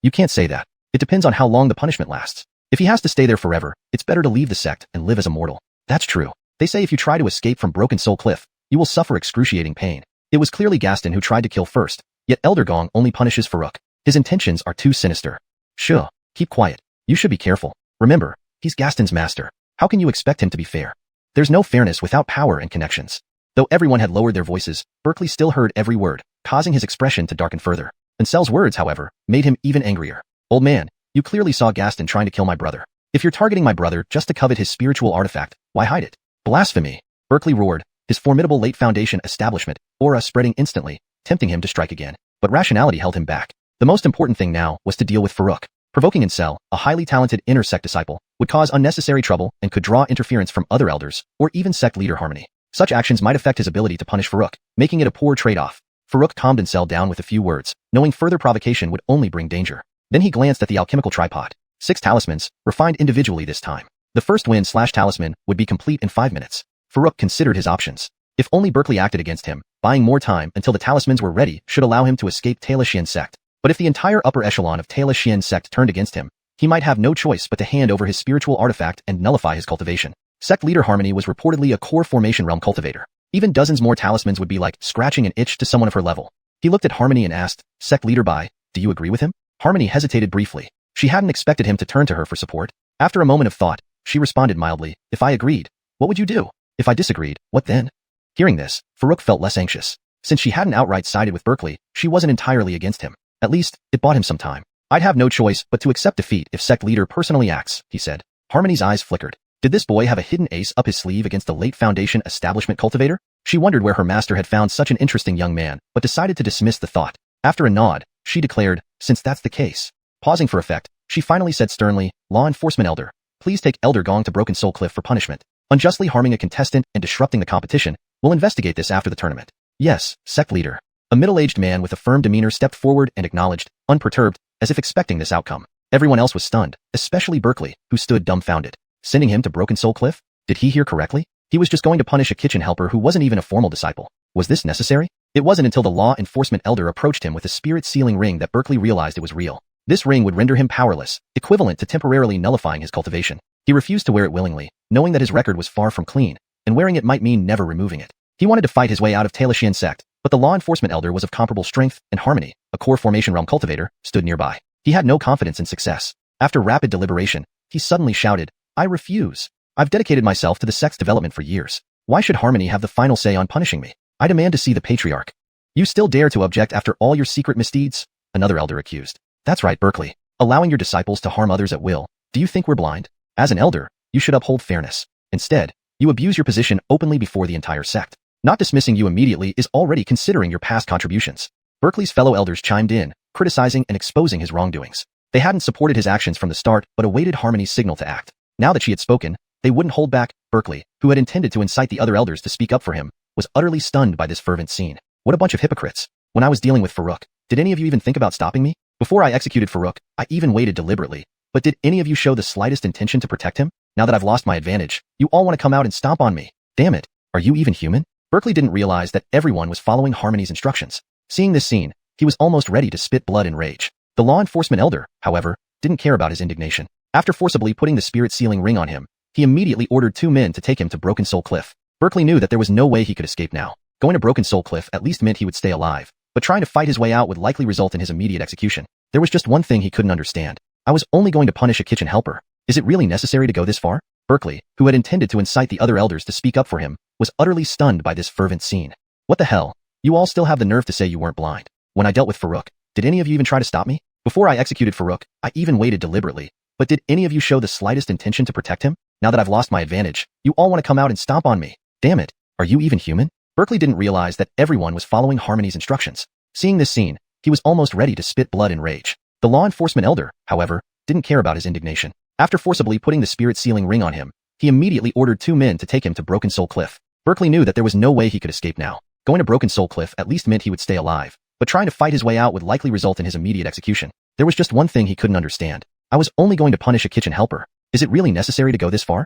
You can't say that. It depends on how long the punishment lasts. If he has to stay there forever, it's better to leave the sect and live as a mortal. That's true. They say if you try to escape from Broken Soul Cliff, you will suffer excruciating pain. It was clearly Gaston who tried to kill first, yet Elder Gong only punishes Farouk. His intentions are too sinister. Sure, keep quiet. You should be careful. Remember, he's Gaston's master. How can you expect him to be fair? There's no fairness without power and connections. Though everyone had lowered their voices, Berkeley still heard every word, causing his expression to darken further. Ancel's words, however, made him even angrier. "Old man, you clearly saw Gaston trying to kill my brother. If you're targeting my brother just to covet his spiritual artifact, why hide it?" "Blasphemy!" Berkeley roared, his formidable late foundation establishment aura spreading instantly, tempting him to strike again. But rationality held him back. The most important thing now was to deal with Farouk. Provoking Ancel, a highly talented inner sect disciple, would cause unnecessary trouble and could draw interference from other elders, or even sect leader Harmony. Such actions might affect his ability to punish Farouk, making it a poor trade-off. Farouk calmed Ancel down with a few words, knowing further provocation would only bring danger. Then he glanced at the alchemical tripod. 6 talismans, refined individually this time. The first wind/talisman would be complete in 5 minutes. Farouk considered his options. If only Berkeley acted against him, buying more time until the talismans were ready should allow him to escape Taila Xian sect. But if the entire upper echelon of Taila Xian sect turned against him, he might have no choice but to hand over his spiritual artifact and nullify his cultivation. Sect leader Harmony was reportedly a core formation realm cultivator. Even dozens more talismans would be like scratching an itch to someone of her level. He looked at Harmony and asked, "Sect leader Bai, do you agree with him?" Harmony hesitated briefly. She hadn't expected him to turn to her for support. After a moment of thought, she responded mildly, "If I agreed, what would you do? If I disagreed, what then?" Hearing this, Farouk felt less anxious. Since she hadn't outright sided with Berkeley, she wasn't entirely against him. At least, it bought him some time. "I'd have no choice but to accept defeat if sect leader personally acts," he said. Harmony's eyes flickered. Did this boy have a hidden ace up his sleeve against a late foundation establishment cultivator? She wondered where her master had found such an interesting young man, but decided to dismiss the thought. After a nod, she declared, "Since that's the case." Pausing for effect, she finally said sternly, "Law enforcement elder, please take Elder Gong to Broken Soul Cliff for punishment." unjustly harming a contestant and disrupting the competition. We'll investigate this after the tournament. Yes, sect leader. A middle-aged man with a firm demeanor stepped forward and acknowledged, unperturbed, as if expecting this outcome. Everyone else was stunned, especially Berkeley, who stood dumbfounded. Sending him to Broken Soul Cliff? Did he hear correctly? He was just going to punish a kitchen helper who wasn't even a formal disciple. Was this necessary? It wasn't until the law enforcement elder approached him with a spirit-sealing ring that Berkeley realized it was real. This ring would render him powerless, equivalent to temporarily nullifying his cultivation. He refused to wear it willingly, knowing that his record was far from clean, and wearing it might mean never removing it. He wanted to fight his way out of Xianxia sect, but the law enforcement elder was of comparable strength and harmony. A core formation realm cultivator stood nearby. He had no confidence in success. After rapid deliberation, he suddenly shouted, "I refuse. I've dedicated myself to the sect's development for years. Why should Harmony have the final say on punishing me? I demand to see the Patriarch." "You still dare to object after all your secret misdeeds?" another elder accused. "That's right, Berkeley. Allowing your disciples to harm others at will. Do you think we're blind? As an elder, you should uphold fairness. Instead, you abuse your position openly before the entire sect. Not dismissing you immediately is already considering your past contributions." Berkeley's fellow elders chimed in, criticizing and exposing his wrongdoings. They hadn't supported his actions from the start but awaited Harmony's signal to act. Now that she had spoken, they wouldn't hold back. Berkeley, who had intended to incite the other elders to speak up for him, was utterly stunned by this fervent scene. What a bunch of hypocrites. When I was dealing with Farouk, did any of you even think about stopping me? Before I executed Farouk, I even waited deliberately. But did any of you show the slightest intention to protect him? Now that I've lost my advantage, you all want to come out and stomp on me. Damn it. Are you even human? Berkeley didn't realize that everyone was following Harmony's instructions. Seeing this scene, he was almost ready to spit blood in rage. The law enforcement elder, however, didn't care about his indignation. After forcibly putting the spirit-sealing ring on him, he immediately ordered 2 men to take him to Broken Soul Cliff. Berkeley knew that there was no way he could escape now. Going to Broken Soul Cliff at least meant he would stay alive, but trying to fight his way out would likely result in his immediate execution. There was just one thing he couldn't understand. I was only going to punish a kitchen helper. Is it really necessary to go this far? Berkeley, who had intended to incite the other elders to speak up for him, was utterly stunned by this fervent scene. What the hell? You all still have the nerve to say you weren't blind. When I dealt with Farouk, did any of you even try to stop me? Before I executed Farouk, I even waited deliberately. But did any of you show the slightest intention to protect him? Now that I've lost my advantage, you all want to come out and stomp on me. Damn it. Are you even human? Berkeley didn't realize that everyone was following Harmony's instructions. Seeing this scene, he was almost ready to spit blood in rage. The law enforcement elder, however, didn't care about his indignation. After forcibly putting the spirit-sealing ring on him, he immediately ordered 2 men to take him to Broken Soul Cliff. Berkeley knew that there was no way he could escape now. Going to Broken Soul Cliff at least meant he would stay alive, but trying to fight his way out would likely result in his immediate execution. There was just one thing he couldn't understand. I was only going to punish a kitchen helper. Is it really necessary to go this far?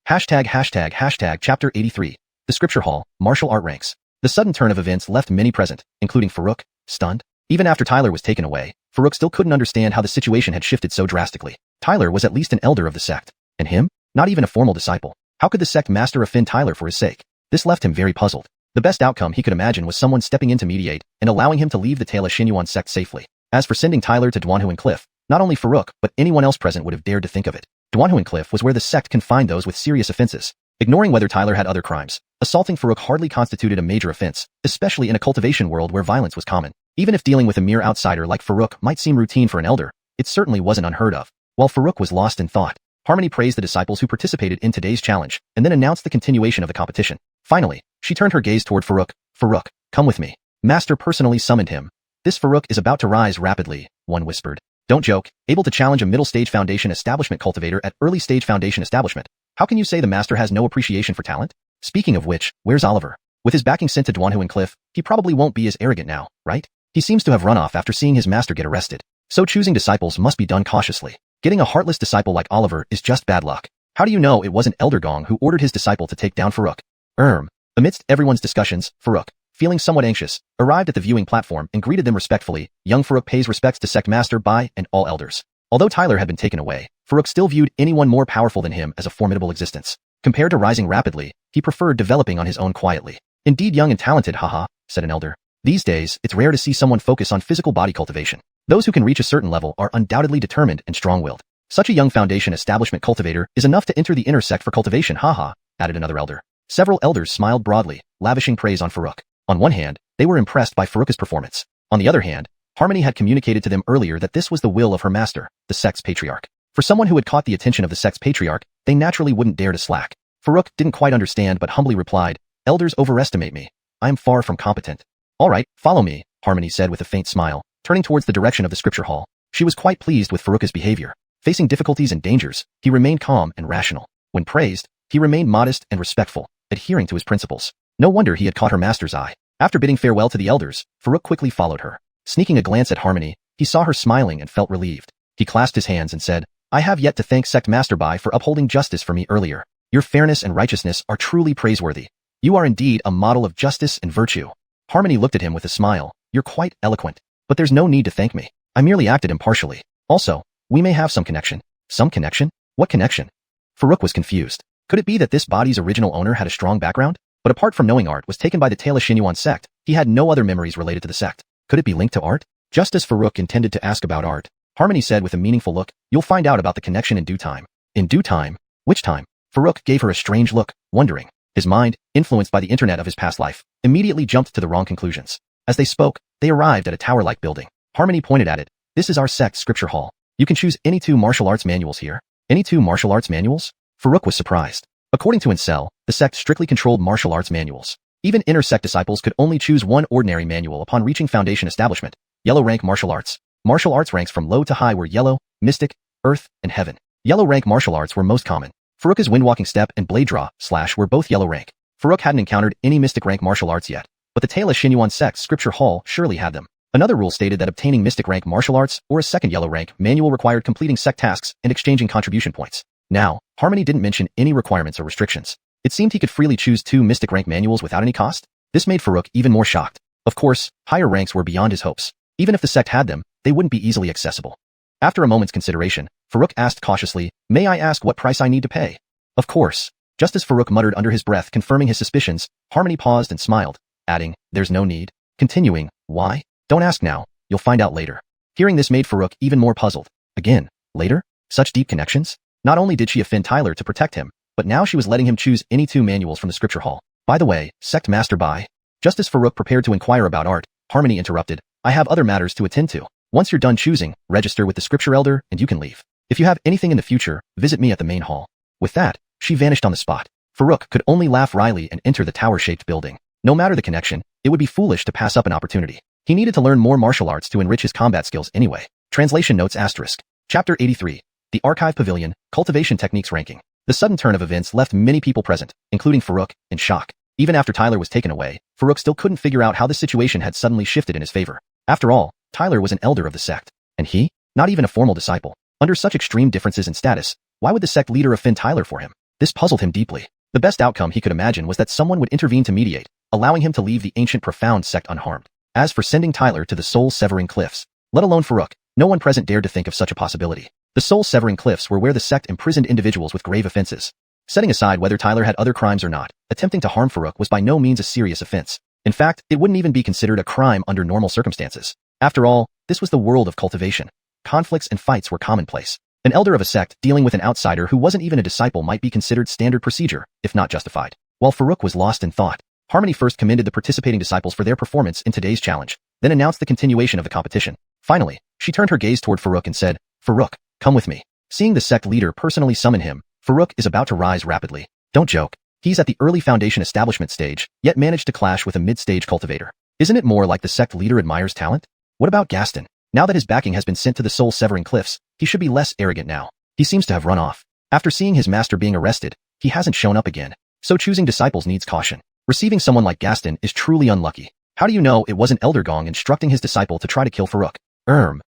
##### Chapter 83. The Scripture Hall, Martial Art Ranks. The sudden turn of events left many present, including Farouk, stunned. Even after Tyler was taken away, Farouk still couldn't understand how the situation had shifted so drastically. Tyler was at least an elder of the sect. And him? Not even a formal disciple. How could the sect master offend Tyler for his sake? This left him very puzzled. The best outcome he could imagine was someone stepping in to mediate and allowing him to leave the Xianxia sect safely. As for sending Tyler to donghua Cliff, not only Farouk, but anyone else present would have dared to think of it. donghua Cliff was where the sect confined those with serious offenses. Ignoring whether Tyler had other crimes, assaulting Farouk hardly constituted a major offense, especially in a cultivation world where violence was common. Even if dealing with a mere outsider like Farouk might seem routine for an elder, it certainly wasn't unheard of. While Farouk was lost in thought, Harmony praised the disciples who participated in today's challenge, and then announced the continuation of the competition. Finally, she turned her gaze toward Farouk. "Farouk, come with me." Master personally summoned him. "This Farouk is about to rise rapidly," one whispered. "Don't joke, able to challenge a middle-stage foundation establishment cultivator at early-stage foundation establishment. How can you say the master has no appreciation for talent? Speaking of which, where's Oliver? With his backing sent to donghua Cliff, he probably won't be as arrogant now, right? He seems to have run off after seeing his master get arrested. So choosing disciples must be done cautiously. Getting a heartless disciple like Oliver is just bad luck. How do you know it wasn't Elder Gong who ordered his disciple to take down Farouk?" Amidst everyone's discussions, Farouk, feeling somewhat anxious, arrived at the viewing platform and greeted them respectfully. Young Farouk pays respects to Sect Master Bai and all elders. Although Tyler had been taken away, Farouk still viewed anyone more powerful than him as a formidable existence. Compared to rising rapidly, he preferred developing on his own quietly. "Indeed young and talented, haha," said an elder. "These days, it's rare to see someone focus on physical body cultivation. Those who can reach a certain level are undoubtedly determined and strong-willed. Such a young foundation establishment cultivator is enough to enter the inner sect for cultivation, haha," added another elder. Several elders smiled broadly, lavishing praise on Farouk. On one hand, they were impressed by Farouk's performance. On the other hand, Harmony had communicated to them earlier that this was the will of her master, the sect's patriarch. For someone who had caught the attention of the sect's patriarch, they naturally wouldn't dare to slack. Farouk didn't quite understand but humbly replied, "Elders overestimate me. I am far from competent." "All right, follow me," Harmony said with a faint smile, turning towards the direction of the scripture hall. She was quite pleased with Farouk's behavior. Facing difficulties and dangers, he remained calm and rational. When praised, He remained modest and respectful, adhering to his principles. No wonder he had caught her master's eye. After bidding farewell to the elders, Farouk quickly followed her. Sneaking a glance at Harmony, he saw her smiling and felt relieved. He clasped his hands and said, I have yet to thank Sect Master Bai for upholding justice for me earlier. Your fairness and righteousness are truly praiseworthy. You are indeed a model of justice and virtue. Harmony looked at him with a smile. You're quite eloquent. But there's no need to thank me. I merely acted impartially. Also, we may have some connection. Some connection? What connection? Farouk was confused. Could it be that this body's original owner had a strong background? But apart from knowing art was taken by the Taila Xinyuan sect, he had no other memories related to the sect. Could it be linked to art? Just as Farouk intended to ask about art, Harmony said with a meaningful look, you'll find out about the connection in due time. In due time? Which time? Farouk gave her a strange look, wondering. His mind, influenced by the internet of his past life, immediately jumped to the wrong conclusions. As they spoke, they arrived at a tower-like building. Harmony pointed at it. This is our sect scripture hall. You can choose any 2 martial arts manuals here. Any 2 martial arts manuals? Farouk was surprised. According to Incel, the sect strictly controlled martial arts manuals. Even inner sect disciples could only choose 1 ordinary manual upon reaching foundation establishment. Yellow rank martial arts. Martial arts ranks from low to high were yellow, mystic, earth, and heaven. Yellow rank martial arts were most common. Farouk's windwalking step and blade draw / were both yellow rank. Farouk hadn't encountered any mystic rank martial arts yet, but the Taila Xinyuan sect scripture hall surely had them. Another rule stated that obtaining mystic rank martial arts or a second yellow rank manual required completing sect tasks and exchanging contribution points. Now, Harmony didn't mention any requirements or restrictions. It seemed he could freely choose 2 mystic rank manuals without any cost. This made Farouk even more shocked. Of course, higher ranks were beyond his hopes. Even if the sect had them, they wouldn't be easily accessible. After a moment's consideration, Farouk asked cautiously, may I ask what price I need to pay? Of course. Just as Farouk muttered under his breath confirming his suspicions, Harmony paused and smiled, adding, there's no need. Continuing, why? Don't ask now, you'll find out later. Hearing this made Farouk even more puzzled. Again, later? Such deep connections? Not only did she offend Tyler to protect him, but now she was letting him choose any 2 manuals from the scripture hall. By the way, Sect Master Bai. Just as Farouk prepared to inquire about art, Harmony interrupted, I have other matters to attend to. Once you're done choosing, register with the scripture elder and you can leave. If you have anything in the future, visit me at the main hall. With that, she vanished on the spot. Farouk could only laugh wryly and enter the tower-shaped building. No matter the connection, it would be foolish to pass up an opportunity. He needed to learn more martial arts to enrich his combat skills anyway. Translation notes *. Chapter 83. The Archive Pavilion, Cultivation Techniques Ranking. The sudden turn of events left many people present, including Farouk, in shock. Even after Tyler was taken away, Farouk still couldn't figure out how the situation had suddenly shifted in his favor. After all, Tyler was an elder of the sect. And he? Not even a formal disciple. Under such extreme differences in status, why would the sect leader offend Tyler for him? This puzzled him deeply. The best outcome he could imagine was that someone would intervene to mediate, allowing him to leave the ancient profound sect unharmed. As for sending Tyler to the soul-severing cliffs, let alone Farouk, no one present dared to think of such a possibility. The soul-severing cliffs were where the sect imprisoned individuals with grave offenses. Setting aside whether Tyler had other crimes or not, attempting to harm Farouk was by no means a serious offense. In fact, it wouldn't even be considered a crime under normal circumstances. After all, this was the world of cultivation. Conflicts and fights were commonplace. An elder of a sect dealing with an outsider who wasn't even a disciple might be considered standard procedure, if not justified. While Farouk was lost in thought, Harmony first commended the participating disciples for their performance in today's challenge, then announced the continuation of the competition. Finally, she turned her gaze toward Farouk and said, Farouk, come with me. Seeing the sect leader personally summon him, Farouk is about to rise rapidly. Don't joke. He's at the early foundation establishment stage, yet managed to clash with a mid-stage cultivator. Isn't it more like the sect leader admires talent? What about Gaston? Now that his backing has been sent to the soul-severing cliffs, he should be less arrogant now. He seems to have run off. After seeing his master being arrested, he hasn't shown up again. So choosing disciples needs caution. Receiving someone like Gaston is truly unlucky. How do you know it wasn't Elder Gong instructing his disciple to try to kill Farouk?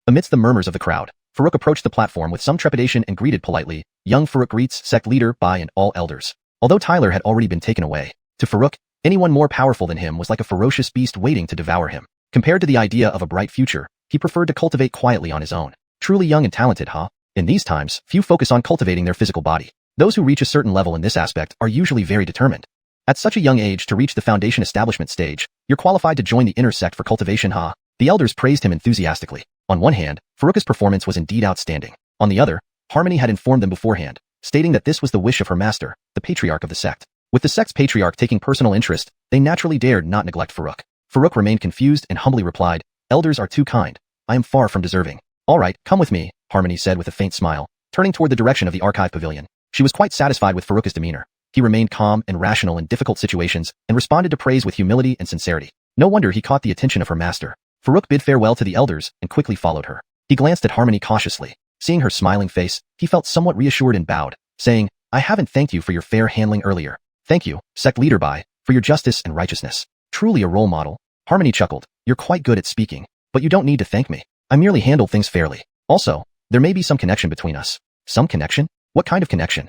Amidst the murmurs of the crowd, Farouk approached the platform with some trepidation and greeted politely, young Farouk greets sect leader Bai and all elders. Although Tyler had already been taken away, to Farouk, anyone more powerful than him was like a ferocious beast waiting to devour him. Compared to the idea of a bright future, he preferred to cultivate quietly on his own. Truly young and talented, huh? In these times, few focus on cultivating their physical body. Those who reach a certain level in this aspect are usually very determined. At such a young age to reach the foundation establishment stage, you're qualified to join the inner sect for cultivation, huh? The elders praised him enthusiastically. On one hand, Farouk's performance was indeed outstanding. On the other, Harmony had informed them beforehand, stating that this was the wish of her master, the Patriarch of the sect. With the sect's Patriarch taking personal interest, they naturally dared not neglect Farouk. Farouk remained confused and humbly replied, elders are too kind. I am far from deserving. All right, come with me, Harmony said with a faint smile, turning toward the direction of the archive pavilion. She was quite satisfied with Farouk's demeanor. He remained calm and rational in difficult situations and responded to praise with humility and sincerity. No wonder he caught the attention of her master. Farouk bid farewell to the elders and quickly followed her. He glanced at Harmony cautiously. Seeing her smiling face, he felt somewhat reassured and bowed, saying, I haven't thanked you for your fair handling earlier. Thank you, Sect Leader Bai, for your justice and righteousness. Truly a role model. Harmony chuckled. You're quite good at speaking, but you don't need to thank me. I merely handle things fairly. Also, there may be some connection between us. Some connection? What kind of connection?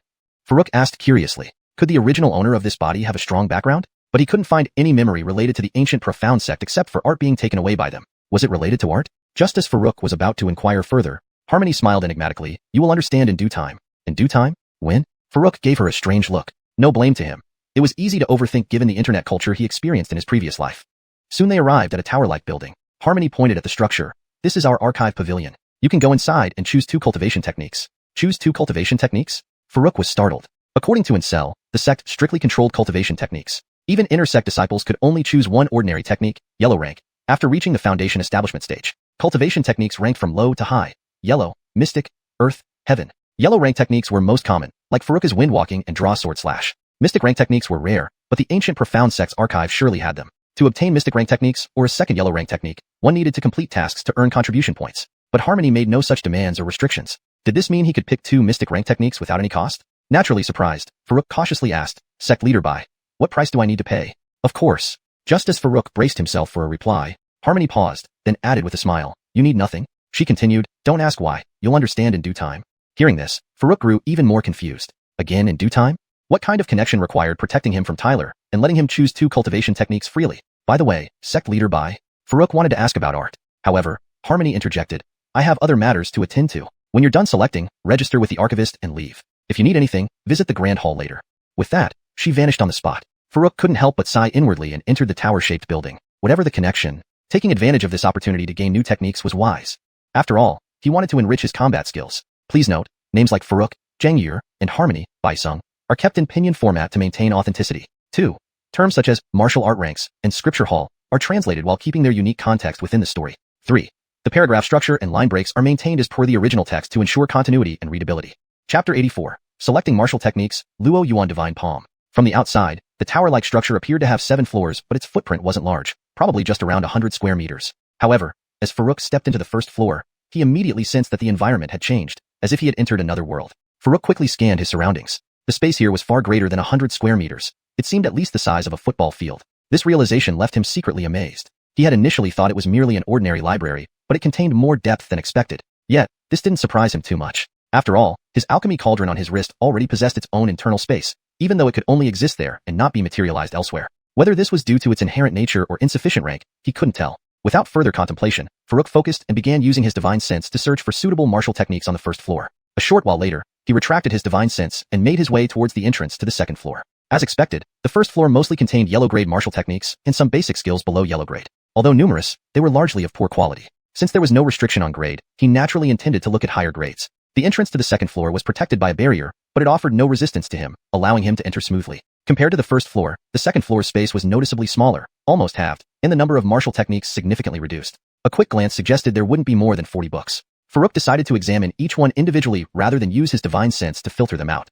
Farouk asked curiously. Could the original owner of this body have a strong background? But he couldn't find any memory related to the ancient profound sect except for art being taken away by them. Was it related to art? Just as Farouk was about to inquire further, Harmony smiled enigmatically. You will understand in due time. In due time? When? Farouk gave her a strange look. No blame to him. It was easy to overthink given the internet culture he experienced in his previous life. Soon they arrived at a tower-like building. Harmony pointed at the structure. This is our archive pavilion. You can go inside and choose 2 cultivation techniques. Choose 2 cultivation techniques? Farouk was startled. According to Incel, the sect strictly controlled cultivation techniques. Even inner sect disciples could only choose one ordinary technique, yellow rank, after reaching the foundation establishment stage. Cultivation techniques ranked from low to high. Yellow, mystic, earth, heaven. Yellow rank techniques were most common, like Farouk's windwalking and draw sword slash. Mystic rank techniques were rare, but the ancient profound sect's archive surely had them. To obtain mystic rank techniques or a second yellow rank technique, one needed to complete tasks to earn contribution points. But Harmony made no such demands or restrictions. Did this mean he could pick 2 mystic rank techniques without any cost? Naturally surprised, Farouk cautiously asked, Sect Leader Bai, what price do I need to pay? Of course. Just as Farouk braced himself for a reply, Harmony paused, then added with a smile, you need nothing. She continued, don't ask why, you'll understand in due time. Hearing this, Farouk grew even more confused. Again in due time? What kind of connection required protecting him from Tyler and letting him choose 2 cultivation techniques freely? By the way, Sect Leader Bai, Farouk wanted to ask about art. However, Harmony interjected, I have other matters to attend to. When you're done selecting, register with the archivist and leave. If you need anything, visit the Grand Hall later. With that, she vanished on the spot. Farouk couldn't help but sigh inwardly and entered the tower-shaped building. Whatever the connection, taking advantage of this opportunity to gain new techniques was wise. After all, he wanted to enrich his combat skills. Please note, names like Farouk, Zhang and Harmony, Baiseng, are kept in pinyin format to maintain authenticity. 2. Terms such as martial art ranks and scripture hall are translated while keeping their unique context within the story. 3. The paragraph structure and line breaks are maintained as per the original text to ensure continuity and readability. Chapter 84. Selecting martial techniques, Luo Yuan Divine Palm. From the outside, the tower-like structure appeared to have 7 floors, but its footprint wasn't large, probably just around 100 square meters. However, as Farouk stepped into the first floor, he immediately sensed that the environment had changed, as if he had entered another world. Farouk quickly scanned his surroundings. The space here was far greater than 100 square meters. It seemed at least the size of a football field. This realization left him secretly amazed. He had initially thought it was merely an ordinary library, but it contained more depth than expected. Yet, this didn't surprise him too much. After all, his alchemy cauldron on his wrist already possessed its own internal space, even though it could only exist there and not be materialized elsewhere. Whether this was due to its inherent nature or insufficient rank, he couldn't tell. Without further contemplation, Farouk focused and began using his divine sense to search for suitable martial techniques on the first floor. A short while later, he retracted his divine sense and made his way towards the entrance to the second floor. As expected, the first floor mostly contained yellow-grade martial techniques and some basic skills below yellow-grade. Although numerous, they were largely of poor quality. Since there was no restriction on grade, he naturally intended to look at higher grades. The entrance to the second floor was protected by a barrier, but it offered no resistance to him, allowing him to enter smoothly. Compared to the first floor, the second floor's space was noticeably smaller, almost halved, and the number of martial techniques significantly reduced. A quick glance suggested there wouldn't be more than 40 books. Farouk decided to examine each one individually rather than use his divine sense to filter them out.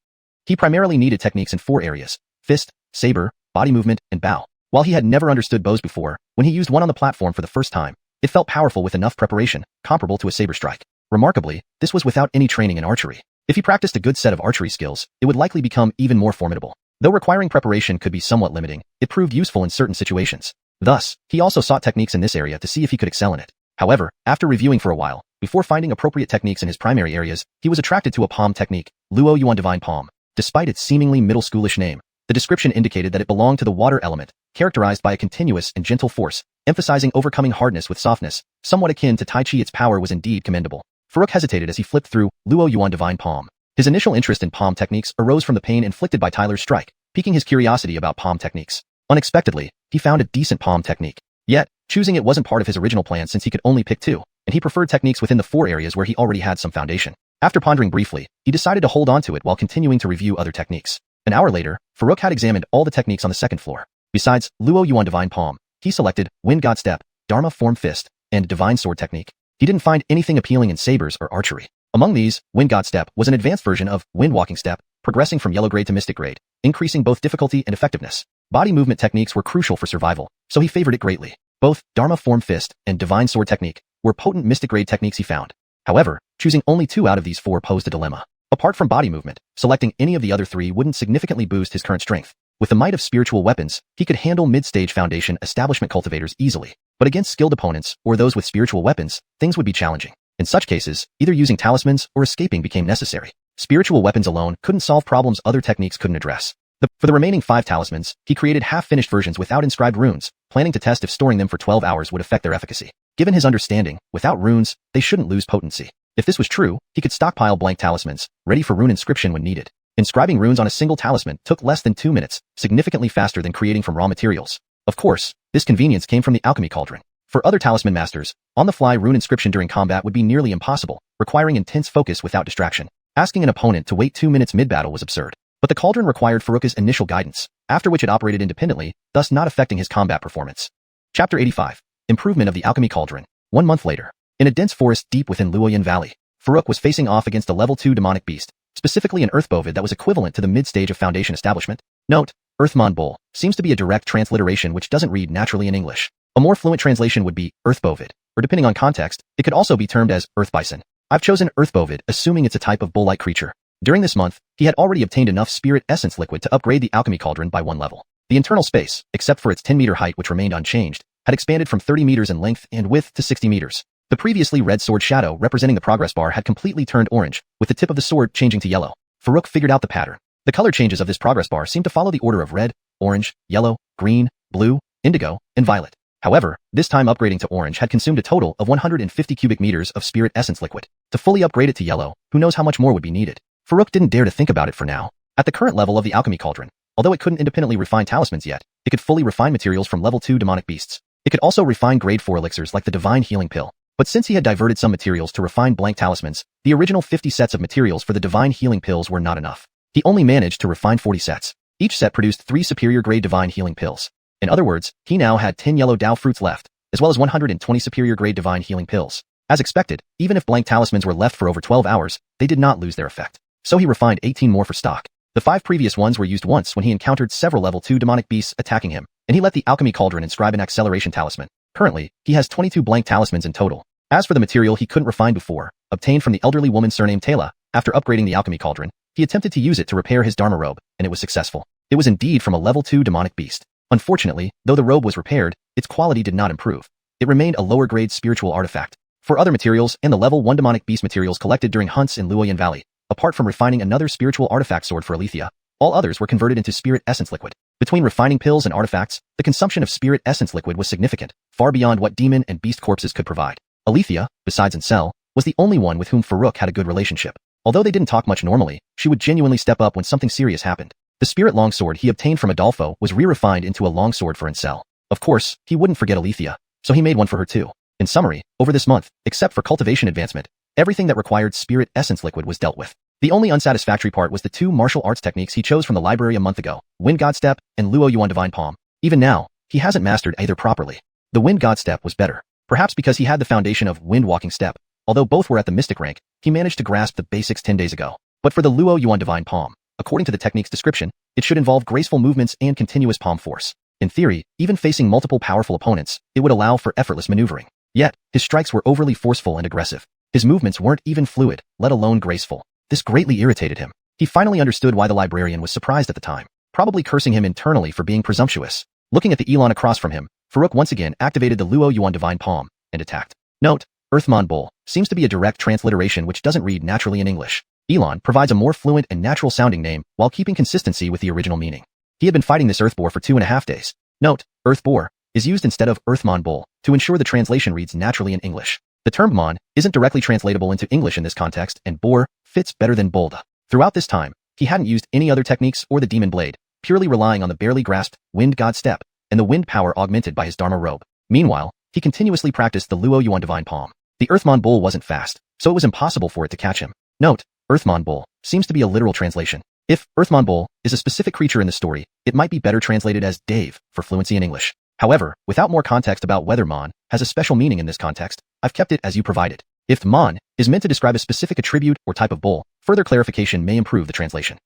He primarily needed techniques in 4 areas: fist, saber, body movement, and bow. While he had never understood bows before, when he used one on the platform for the first time, it felt powerful with enough preparation, comparable to a saber strike. Remarkably, this was without any training in archery. If he practiced a good set of archery skills, it would likely become even more formidable. Though requiring preparation could be somewhat limiting, it proved useful in certain situations. Thus, he also sought techniques in this area to see if he could excel in it. However, after reviewing for a while, before finding appropriate techniques in his primary areas, he was attracted to a palm technique, Luo Yuan Divine Palm. Despite its seemingly middle schoolish name, the description indicated that it belonged to the water element, characterized by a continuous and gentle force, emphasizing overcoming hardness with softness, somewhat akin to Tai Chi. Its power was indeed commendable. Farouk hesitated as he flipped through Luo Yuan Divine Palm. His initial interest in palm techniques arose from the pain inflicted by Tyler's strike, piquing his curiosity about palm techniques. Unexpectedly, he found a decent palm technique. Yet, choosing it wasn't part of his original plan since he could only pick 2, and he preferred techniques within the 4 areas where he already had some foundation. After pondering briefly, he decided to hold on to it while continuing to review other techniques. An hour later, Farouk had examined all the techniques on the second floor. Besides Luo Yuan Divine Palm, he selected Wind God Step, Dharma Form Fist, and Divine Sword Technique. He didn't find anything appealing in sabers or archery. Among these, Wind God Step was an advanced version of Wind Walking Step, progressing from yellow grade to mystic grade, increasing both difficulty and effectiveness. Body movement techniques were crucial for survival, so he favored it greatly. Both Dharma Form Fist and Divine Sword Technique were potent mystic grade techniques he found. However, choosing only 2 out of these 4 posed a dilemma. Apart from body movement, selecting any of the other three wouldn't significantly boost his current strength. With the might of spiritual weapons, he could handle mid-stage foundation establishment cultivators easily. But against skilled opponents, or those with spiritual weapons, things would be challenging. In such cases, either using talismans or escaping became necessary. Spiritual weapons alone couldn't solve problems other techniques couldn't address. For the remaining 5 talismans, he created half-finished versions without inscribed runes, planning to test if storing them for 12 hours would affect their efficacy. Given his understanding, without runes, they shouldn't lose potency. If this was true, he could stockpile blank talismans, ready for rune inscription when needed. Inscribing runes on a single talisman took less than 2 minutes, significantly faster than creating from raw materials. Of course, this convenience came from the Alchemy Cauldron. For other talisman masters, on-the-fly rune inscription during combat would be nearly impossible, requiring intense focus without distraction. Asking an opponent to wait 2 minutes mid-battle was absurd. But the cauldron required Furuka's initial guidance, after which it operated independently, thus not affecting his combat performance. Chapter 85. Improvement of the Alchemy Cauldron. 1 month later. In a dense forest deep within Luoyan Valley, Furuk was facing off against a level 2 demonic beast, specifically an earth bovid that was equivalent to the mid-stage of Foundation establishment. Note, Earthmon Bull seems to be a direct transliteration which doesn't read naturally in English. A more fluent translation would be Earth Bovid, or depending on context, it could also be termed as Earth Bison. I've chosen Earth Bovid, assuming it's a type of bull-like creature. During this month, he had already obtained enough spirit essence liquid to upgrade the Alchemy Cauldron by 1 level. The internal space, except for its 10-meter height which remained unchanged, had expanded from 30 meters in length and width to 60 meters. The previously red sword shadow representing the progress bar had completely turned orange, with the tip of the sword changing to yellow. Furuk figured out the pattern. The color changes of this progress bar seemed to follow the order of red, orange, yellow, green, blue, indigo, and violet. However, this time upgrading to orange had consumed a total of 150 cubic meters of spirit essence liquid. To fully upgrade it to yellow, who knows how much more would be needed. Furuk didn't dare to think about it for now. At the current level of the Alchemy Cauldron, although it couldn't independently refine talismans yet, it could fully refine materials from level 2 demonic beasts. It could also refine grade 4 elixirs like the Divine Healing Pill. But since he had diverted some materials to refine blank talismans, the original 50 sets of materials for the Divine Healing Pills were not enough. He only managed to refine 40 sets. Each set produced 3 superior grade Divine Healing Pills. In other words, he now had 10 yellow Dao fruits left, as well as 120 superior grade Divine Healing Pills. As expected, even if blank talismans were left for over 12 hours, they did not lose their effect. So he refined 18 more for stock. The 5 previous ones were used once when he encountered several level 2 demonic beasts attacking him, and he let the Alchemy Cauldron inscribe an acceleration talisman. Currently, he has 22 blank talismans in total. As for the material he couldn't refine before, obtained from the elderly woman surnamed Taylor, after upgrading the Alchemy Cauldron, he attempted to use it to repair his Dharma robe, and it was successful. It was indeed from a level 2 demonic beast. Unfortunately, though the robe was repaired, its quality did not improve. It remained a lower grade spiritual artifact. For other materials and the level 1 demonic beast materials collected during hunts in Luoyan Valley, apart from refining another spiritual artifact sword for Althia, all others were converted into spirit essence liquid. Between refining pills and artifacts, the consumption of spirit essence liquid was significant, far beyond what demon and beast corpses could provide. Althia, besides Ancestral, was the only one with whom Furuk had a good relationship. Although they didn't talk much normally, she would genuinely step up when something serious happened. The spirit longsword he obtained from Adolfo was re-refined into a longsword for Ancestral. Of course, he wouldn't forget Althia, so he made one for her too. In summary, over this month, except for cultivation advancement, everything that required spirit essence liquid was dealt with. The only unsatisfactory part was the 2 martial arts techniques he chose from the library a month ago, Wind God Step and Luo Yuan Divine Palm. Even now, he hasn't mastered either properly. The Wind God Step was better, perhaps because he had the foundation of Wind Walking Step. Although both were at the mystic rank, he managed to grasp the basics 10 days ago. But for the Luo Yuan Divine Palm, according to the technique's description, it should involve graceful movements and continuous palm force. In theory, even facing multiple powerful opponents, it would allow for effortless maneuvering. Yet, his strikes were overly forceful and aggressive. His movements weren't even fluid, let alone graceful. This greatly irritated him. He finally understood why the librarian was surprised at the time, probably cursing him internally for being presumptuous. Looking at the Elon across from him, Furuk once again activated the Luo Yuan Divine Palm and attacked. Note, Earthmon Bull seems to be a direct transliteration which doesn't read naturally in English. Elon provides a more fluent and natural sounding name while keeping consistency with the original meaning. He had been fighting this Earth Boar for 2.5 days. Note, Earth Boar is used instead of Earthmon Bull to ensure the translation reads naturally in English. The term mon isn't directly translatable into English in this context, and boar fits better than bolda. Throughout this time, he hadn't used any other techniques or the demon blade, purely relying on the barely grasped Wind God Step and the wind power augmented by his Dharma robe. Meanwhile, he continuously practiced the Luo Yuan Divine Palm. The Earthmon Bull wasn't fast, so it was impossible for it to catch him. Note, Earthmon Bull seems to be a literal translation. If Earthmon Bull is a specific creature in the story, it might be better translated as Dave for fluency in English. However, without more context about whether mon has a special meaning in this context, I've kept it as you provided. If mon is meant to describe a specific attribute or type of bull, further clarification may improve the translation.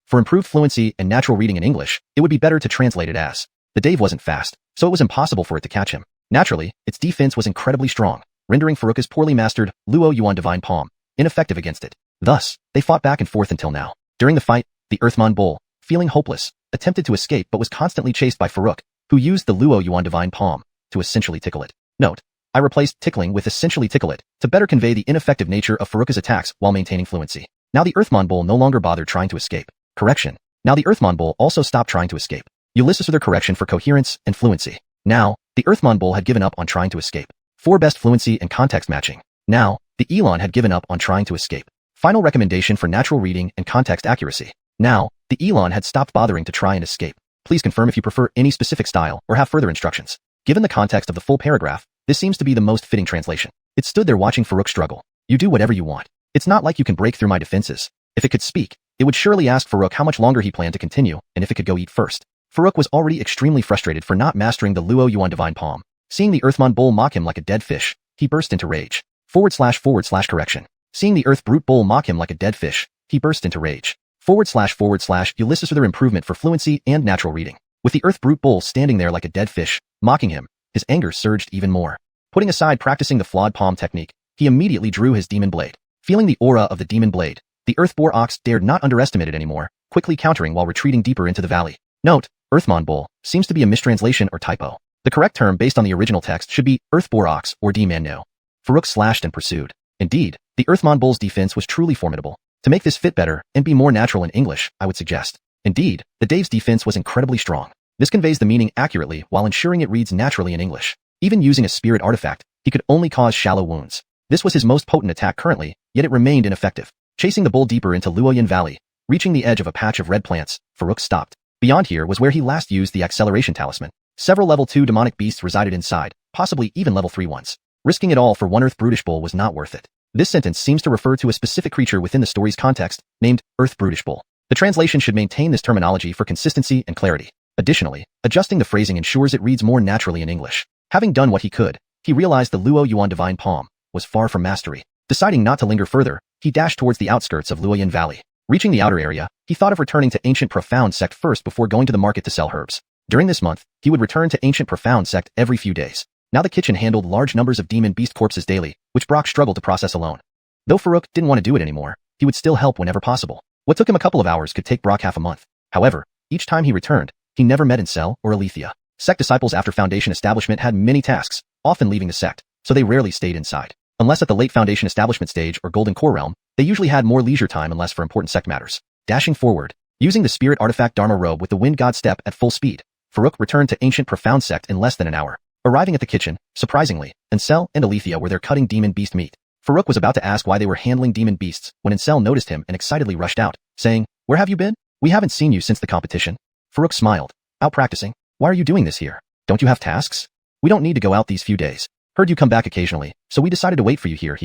For improved fluency and natural reading in English, it would be better to translate it as the Dave wasn't fast, so it was impossible for it to catch him. Naturally, its defense was incredibly strong, rendering Furuka's poorly mastered Luo Yuan Divine Palm ineffective against it. Thus, they fought back and forth until now. During the fight, the Earthmon Bull, feeling hopeless, attempted to escape but was constantly chased by Farouk, who used the Luo Yuan Divine Palm to essentially tickle it. Note: I replaced tickling with essentially tickle it to better convey the ineffective nature of Farouk's attacks while maintaining fluency. Now the Earthmon Bull no longer bothered trying to escape. Correction. Now the Earthmon Bull also stopped trying to escape. Ulysses with their correction for coherence and fluency. Now, the Earthmon Bull had given up on trying to escape. 4 best fluency and context matching. Now, the Elon had given up on trying to escape. Final recommendation for natural reading and context accuracy. Now, the Elon had stopped bothering to try and escape. Please confirm if you prefer any specific style or have further instructions. Given the context of the full paragraph, this seems to be the most fitting translation. It stood there watching Farouk struggle. You do whatever you want. It's not like you can break through my defenses. If it could speak, it would surely ask Farouk how much longer he planned to continue and if it could go eat first. Farouk was already extremely frustrated for not mastering the Luo Yuan Divine Palm. Seeing the Earthmon Bull mock him like a dead fish, he burst into rage. / correction. Seeing the Earth Brute Bull mock him like a dead fish, he burst into rage. / Ulysses for their improvement for fluency and natural reading. With the Earth Brute Bull standing there like a dead fish, mocking him, his anger surged even more. Putting aside practicing the flawed palm technique, he immediately drew his demon blade. Feeling the aura of the demon blade, the Earth Boar Ox dared not underestimate it anymore, quickly countering while retreating deeper into the valley. Note: Earthmon Bull seems to be a mistranslation or typo. The correct term based on the original text should be Earth Boar Ox or D-Man No. Farouk slashed and pursued. Indeed, the Earthmon Bull's defense was truly formidable. To make this fit better and be more natural in English, I would suggest. Indeed, the Dave's defense was incredibly strong. This conveys the meaning accurately while ensuring it reads naturally in English. Even using a spirit artifact, he could only cause shallow wounds. This was his most potent attack currently, yet it remained ineffective. Chasing the bull deeper into Luoyan Valley, reaching the edge of a patch of red plants, Farouk stopped. Beyond here was where he last used the acceleration talisman. Several level 2 demonic beasts resided inside, possibly even level 3 ones. Risking it all for one Earth Brutish Bull was not worth it. This sentence seems to refer to a specific creature within the story's context, named Earth Brutish Bull. The translation should maintain this terminology for consistency and clarity. Additionally, adjusting the phrasing ensures it reads more naturally in English. Having done what he could, he realized the Luo Yuan Divine Palm was far from mastery. Deciding not to linger further, he dashed towards the outskirts of Luoyan Valley. Reaching the outer area, he thought of returning to Ancient Profound Sect first before going to the market to sell herbs. During this month, he would return to Ancient Profound Sect every few days. Now the kitchen handled large numbers of demon beast corpses daily, which Brock struggled to process alone. Though Farouk didn't want to do it anymore, he would still help whenever possible. What took him a couple of hours could take Brock half a month. However, each time he returned, he never met Ancestral or Althia. Sect disciples after Foundation establishment had many tasks, often leaving the sect, so they rarely stayed inside. Unless at the late Foundation establishment stage or Golden Core realm, they usually had more leisure time and less for important sect matters. Dashing forward, using the spirit artifact Dharma robe with the wind god step at full speed, Farouk returned to Ancient Profound Sect in less than an hour. Arriving at the kitchen, surprisingly, Ancestral and Althia were there cutting demon beast meat. Farouk was about to ask why they were handling demon beasts when Ancestral noticed him and excitedly rushed out, saying, "Where have you been? We haven't seen you since the competition." Farouk smiled. "Out practicing? Why are you doing this here? Don't you have tasks?" "We don't need to go out these few days. Heard you come back occasionally, so we decided to wait for you here,"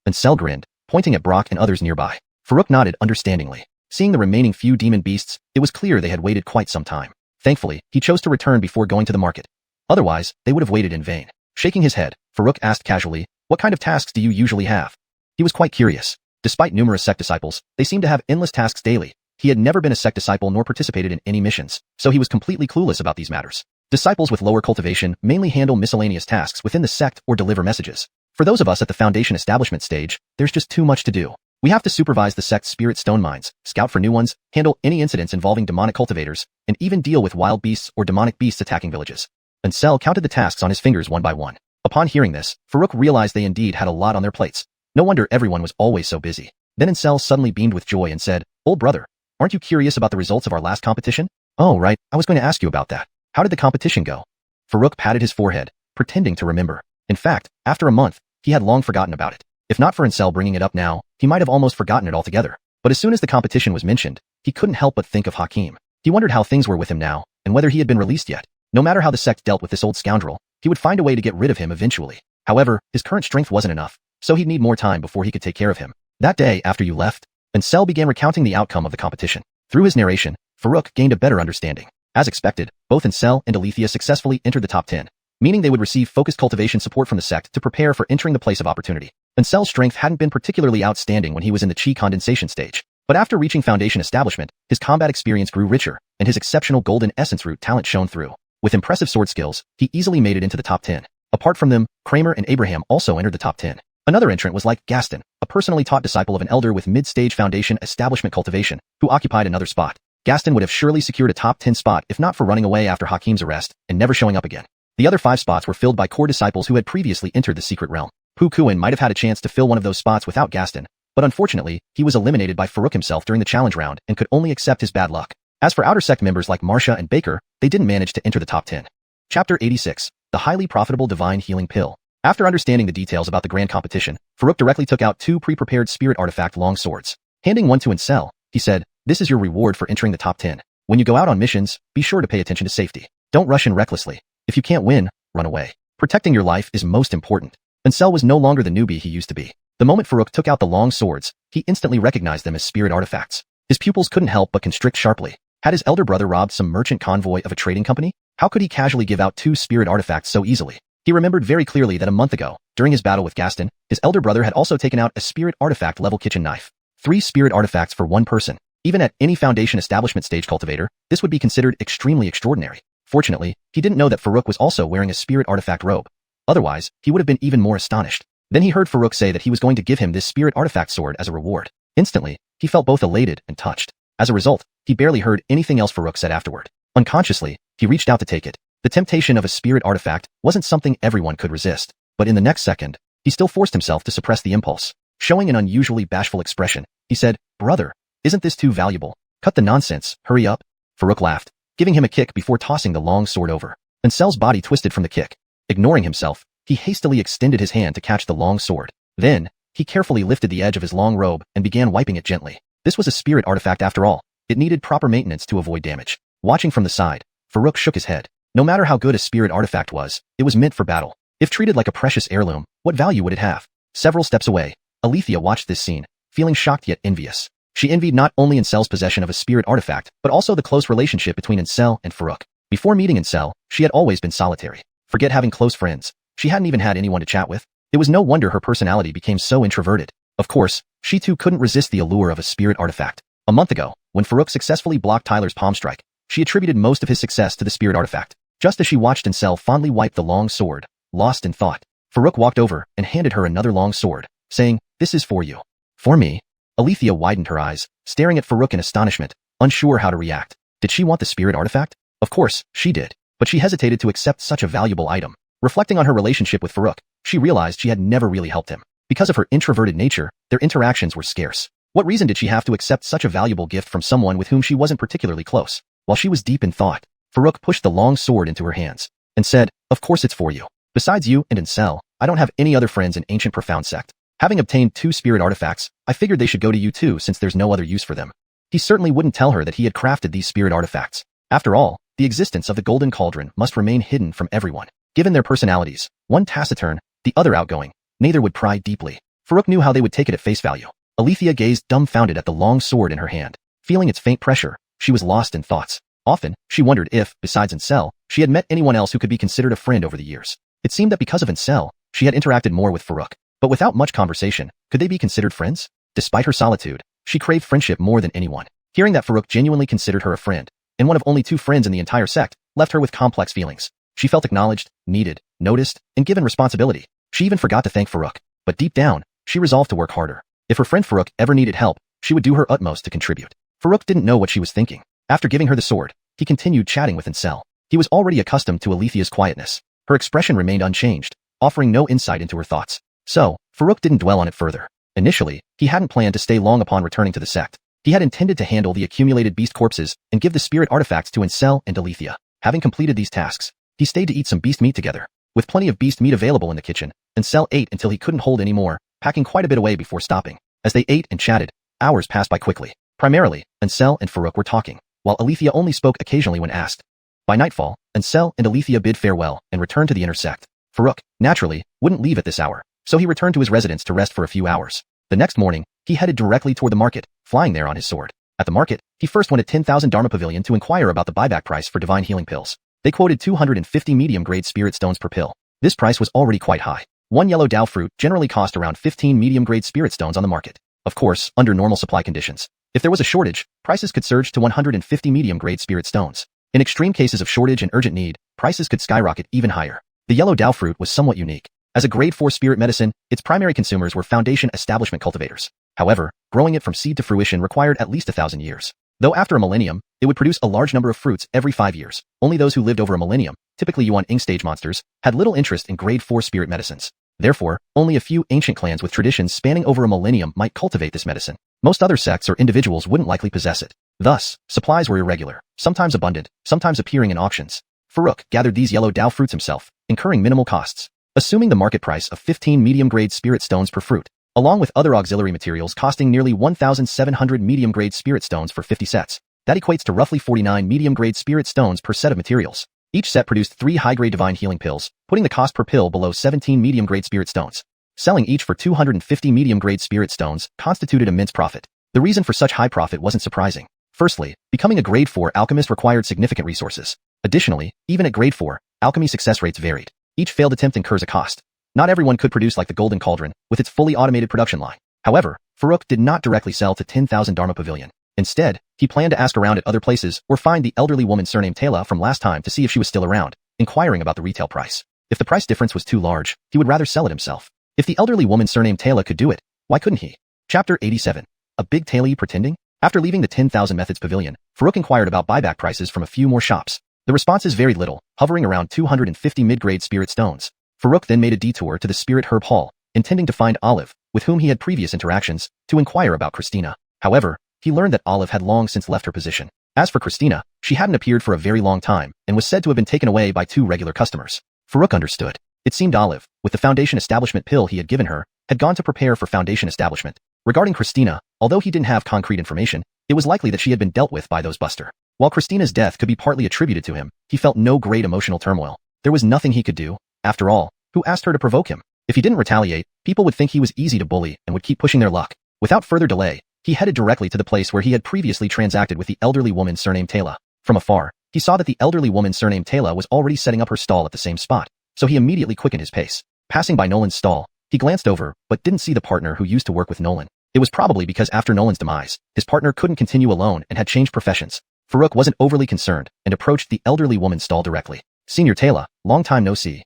Ancestral grinned, pointing at Brock and others nearby. Farouk nodded understandingly. Seeing the remaining few demon beasts, it was clear they had waited quite some time. Thankfully, he chose to return before going to the market. Otherwise, they would have waited in vain. Shaking his head, Farouk asked casually, "What kind of tasks do you usually have?" He was quite curious. Despite numerous sect disciples, they seemed to have endless tasks daily. He had never been a sect disciple nor participated in any missions, so he was completely clueless about these matters. Disciples with lower cultivation mainly handle miscellaneous tasks within the sect or deliver messages. For those of us at the Foundation establishment stage, there's just too much to do. We have to supervise the sect's spirit stone mines, scout for new ones, handle any incidents involving demonic cultivators, and even deal with wild beasts or demonic beasts attacking villages. Ancestral counted the tasks on his fingers one by one. Upon hearing this, Farouk realized they indeed had a lot on their plates. No wonder everyone was always so busy. Then Ancestral suddenly beamed with joy and said, "Old brother, aren't you curious about the results of our last competition?" "Oh right, I was going to ask you about that. How did the competition go?" Farouk patted his forehead, pretending to remember. In fact, after a month, he had long forgotten about it. If not for Ancestral bringing it up now, he might have almost forgotten it altogether. But as soon as the competition was mentioned, he couldn't help but think of Hakim. He wondered how things were with him now, and whether he had been released yet. No matter how the sect dealt with this old scoundrel, he would find a way to get rid of him eventually. However, his current strength wasn't enough, so he'd need more time before he could take care of him. That day after you left, Ancestral began recounting the outcome of the competition. Through his narration, Farouk gained a better understanding. As expected, both Ancestral and Althia successfully entered the top 10, meaning they would receive focused cultivation support from the sect to prepare for entering the place of opportunity. Ancestral's strength hadn't been particularly outstanding when he was in the chi condensation stage, but after reaching Foundation establishment, his combat experience grew richer, and his exceptional golden essence root talent shone through. With impressive sword skills, he easily made it into the top 10. Apart from them, Kramer and Abraham also entered the top 10. Another entrant was like Gaston, a personally taught disciple of an elder with mid-stage foundation establishment cultivation, who occupied another spot. Gaston would have surely secured a top 10 spot if not for running away after Hakim's arrest and never showing up again. The other 5 spots were filled by core disciples who had previously entered the secret realm. Pu Kuan might have had a chance to fill one of those spots without Gaston, but unfortunately, he was eliminated by Farouk himself during the challenge round and could only accept his bad luck. As for outer sect members like Marcia and Baker, they didn't manage to enter the top 10. Chapter 86. The highly profitable divine healing pill. After understanding the details about the grand competition, Farouk directly took out 2 pre-prepared spirit artifact long swords. Handing one to Ancestral, he said, "This is your reward for entering the top 10. When you go out on missions, be sure to pay attention to safety. Don't rush in recklessly. If you can't win, run away. Protecting your life is most important." Ancestral was no longer the newbie he used to be. The moment Farouk took out the long swords, he instantly recognized them as spirit artifacts. His pupils couldn't help but constrict sharply. Had his elder brother robbed some merchant convoy of a trading company? How could he casually give out 2 spirit artifacts so easily? He remembered very clearly that a month ago, during his battle with Gaston, his elder brother had also taken out a spirit artifact level kitchen knife. 3 spirit artifacts for 1 person. Even at any foundation establishment stage cultivator, this would be considered extremely extraordinary. Fortunately, he didn't know that Farouk was also wearing a spirit artifact robe. Otherwise, he would have been even more astonished. Then he heard Farouk say that he was going to give him this spirit artifact sword as a reward. Instantly, he felt both elated and touched. As a result, he barely heard anything else Farouk said afterward. Unconsciously, he reached out to take it. The temptation of a spirit artifact wasn't something everyone could resist, but in the next second, he still forced himself to suppress the impulse. Showing an unusually bashful expression, he said, "Brother, isn't this too valuable? Cut the nonsense, hurry up." Farouk laughed, giving him a kick before tossing the long sword over. Ancel's body twisted from the kick. Ignoring himself, he hastily extended his hand to catch the long sword. Then, he carefully lifted the edge of his long robe and began wiping it gently. This was a spirit artifact after all. It needed proper maintenance to avoid damage. Watching from the side, Farouk shook his head. No matter how good a spirit artifact was, it was meant for battle. If treated like a precious heirloom, what value would it have? Several steps away, Althia watched this scene, feeling shocked yet envious. She envied not only Ancel's possession of a spirit artifact, but also the close relationship between Ancestral and Farouk. Before meeting Ancestral, she had always been solitary. Forget having close friends. She hadn't even had anyone to chat with. It was no wonder her personality became so introverted. Of course, she too couldn't resist the allure of a spirit artifact. A month ago, when Farouk successfully blocked Tyler's palm strike, she attributed most of his success to the spirit artifact. Just as she watched Ancestral fondly wipe the long sword, lost in thought, Farouk walked over and handed her another long sword, saying, "This is for you." "For me?" Althia widened her eyes, staring at Farouk in astonishment, unsure how to react. Did she want the spirit artifact? Of course, she did, but she hesitated to accept such a valuable item. Reflecting on her relationship with Farouk, she realized she had never really helped him. Because of her introverted nature, their interactions were scarce. What reason did she have to accept such a valuable gift from someone with whom she wasn't particularly close? While she was deep in thought, Farouk pushed the long sword into her hands and said, "Of course it's for you. Besides you and Ancestral, I don't have any other friends in Ancient Profound Sect. Having obtained 2 spirit artifacts, I figured they should go to you too since there's no other use for them." He certainly wouldn't tell her that he had crafted these spirit artifacts. After all, the existence of the Golden Cauldron must remain hidden from everyone. Given their personalities, one taciturn, the other outgoing, neither would pry deeply. Farouk knew how they would take it at face value. Althia gazed dumbfounded at the long sword in her hand. Feeling its faint pressure, she was lost in thoughts. Often, she wondered if, besides Ancestral, she had met anyone else who could be considered a friend over the years. It seemed that because of Ancestral, she had interacted more with Farouk. But without much conversation, could they be considered friends? Despite her solitude, she craved friendship more than anyone. Hearing that Farouk genuinely considered her a friend, and one of only 2 friends in the entire sect, left her with complex feelings. She felt acknowledged, needed, noticed, and given responsibility. She even forgot to thank Farouk. But deep down, she resolved to work harder. If her friend Farouk ever needed help, she would do her utmost to contribute. Farouk didn't know what she was thinking. After giving her the sword, he continued chatting with Ancestral. He was already accustomed to Alethia's quietness. Her expression remained unchanged, offering no insight into her thoughts. So, Farouk didn't dwell on it further. Initially, he hadn't planned to stay long upon returning to the sect. He had intended to handle the accumulated beast corpses and give the spirit artifacts to Ancestral and Althia. Having completed these tasks, he stayed to eat some beast meat together. With plenty of beast meat available in the kitchen, Ancestral ate until he couldn't hold any more, packing quite a bit away before stopping. As they ate and chatted, hours passed by quickly. Primarily, Ancestral and Farouk were talking, while Althia only spoke occasionally when asked. By nightfall, Ancestral and Althia bid farewell and returned to the inner sect. Farouk, naturally, wouldn't leave at this hour, so he returned to his residence to rest for a few hours. The next morning, he headed directly toward the market, flying there on his sword. At the market, he first went to 10,000 Dharma Pavilion to inquire about the buyback price for divine healing pills. They quoted 250 medium-grade spirit stones per pill. This price was already quite high. One yellow Dao fruit generally cost around 15 medium-grade spirit stones on the market. Of course, under normal supply conditions. If there was a shortage, prices could surge to 150 medium-grade spirit stones. In extreme cases of shortage and urgent need, prices could skyrocket even higher. The yellow Dao fruit was somewhat unique. As a grade 4 spirit medicine, its primary consumers were foundation establishment cultivators. However, growing it from seed to fruition required at least 1,000 years. Though after a millennium, it would produce a large number of fruits every 5 years. Only those who lived over a millennium, typically Yuan-Ing stage monsters, had little interest in grade 4 spirit medicines. Therefore, only a few ancient clans with traditions spanning over a millennium might cultivate this medicine. Most other sects or individuals wouldn't likely possess it. Thus, supplies were irregular, sometimes abundant, sometimes appearing in auctions. Farouk gathered these yellow Dao fruits himself, incurring minimal costs. Assuming the market price of 15 medium-grade spirit stones per fruit, along with other auxiliary materials costing nearly 1,700 medium-grade spirit stones for 50 sets, that equates to roughly 49 medium-grade spirit stones per set of materials. Each set produced 3 high-grade divine healing pills, putting the cost per pill below 17 medium-grade spirit stones. Selling each for 250 medium-grade spirit stones constituted immense profit. The reason for such high profit wasn't surprising. Firstly, becoming a grade 4 alchemist required significant resources. Additionally, even at grade 4, alchemy success rates varied. Each failed attempt incurs a cost. Not everyone could produce like the Golden Cauldron, with its fully automated production line. However, Farouk did not directly sell to 10,000 Dharma Pavilion. Instead, he planned to ask around at other places or find the elderly woman surnamed Tayla from last time to see if she was still around, inquiring about the retail price. If the price difference was too large, he would rather sell it himself. If the elderly woman surnamed Tayla could do it, why couldn't he? Chapter 87. A big Tayla pretending? After leaving the 10,000 Methods Pavilion, Farouk inquired about buyback prices from a few more shops. The responses varied little, hovering around 250 mid-grade spirit stones. Farouk then made a detour to the Spirit Herb Hall, intending to find Olive, with whom he had previous interactions, to inquire about Christina. However, he learned that Olive had long since left her position. As for Christina, she hadn't appeared for a very long time and was said to have been taken away by 2 regular customers. Farouk understood. It seemed Olive, with the Foundation Establishment pill he had given her, had gone to prepare for Foundation Establishment. Regarding Christina, although he didn't have concrete information, it was likely that she had been dealt with by those Buster. While Christina's death could be partly attributed to him, he felt no great emotional turmoil. There was nothing he could do. After all, who asked her to provoke him? If he didn't retaliate, people would think he was easy to bully and would keep pushing their luck. Without further delay, he headed directly to the place where he had previously transacted with the elderly woman surnamed Tayla. From afar, he saw that the elderly woman surnamed Tayla was already setting up her stall at the same spot, so he immediately quickened his pace. Passing by Nolan's stall, he glanced over, but didn't see the partner who used to work with Nolan. It was probably because after Nolan's demise, his partner couldn't continue alone and had changed professions. Farouk wasn't overly concerned and approached the elderly woman's stall directly. Senior Tayla, long time no see.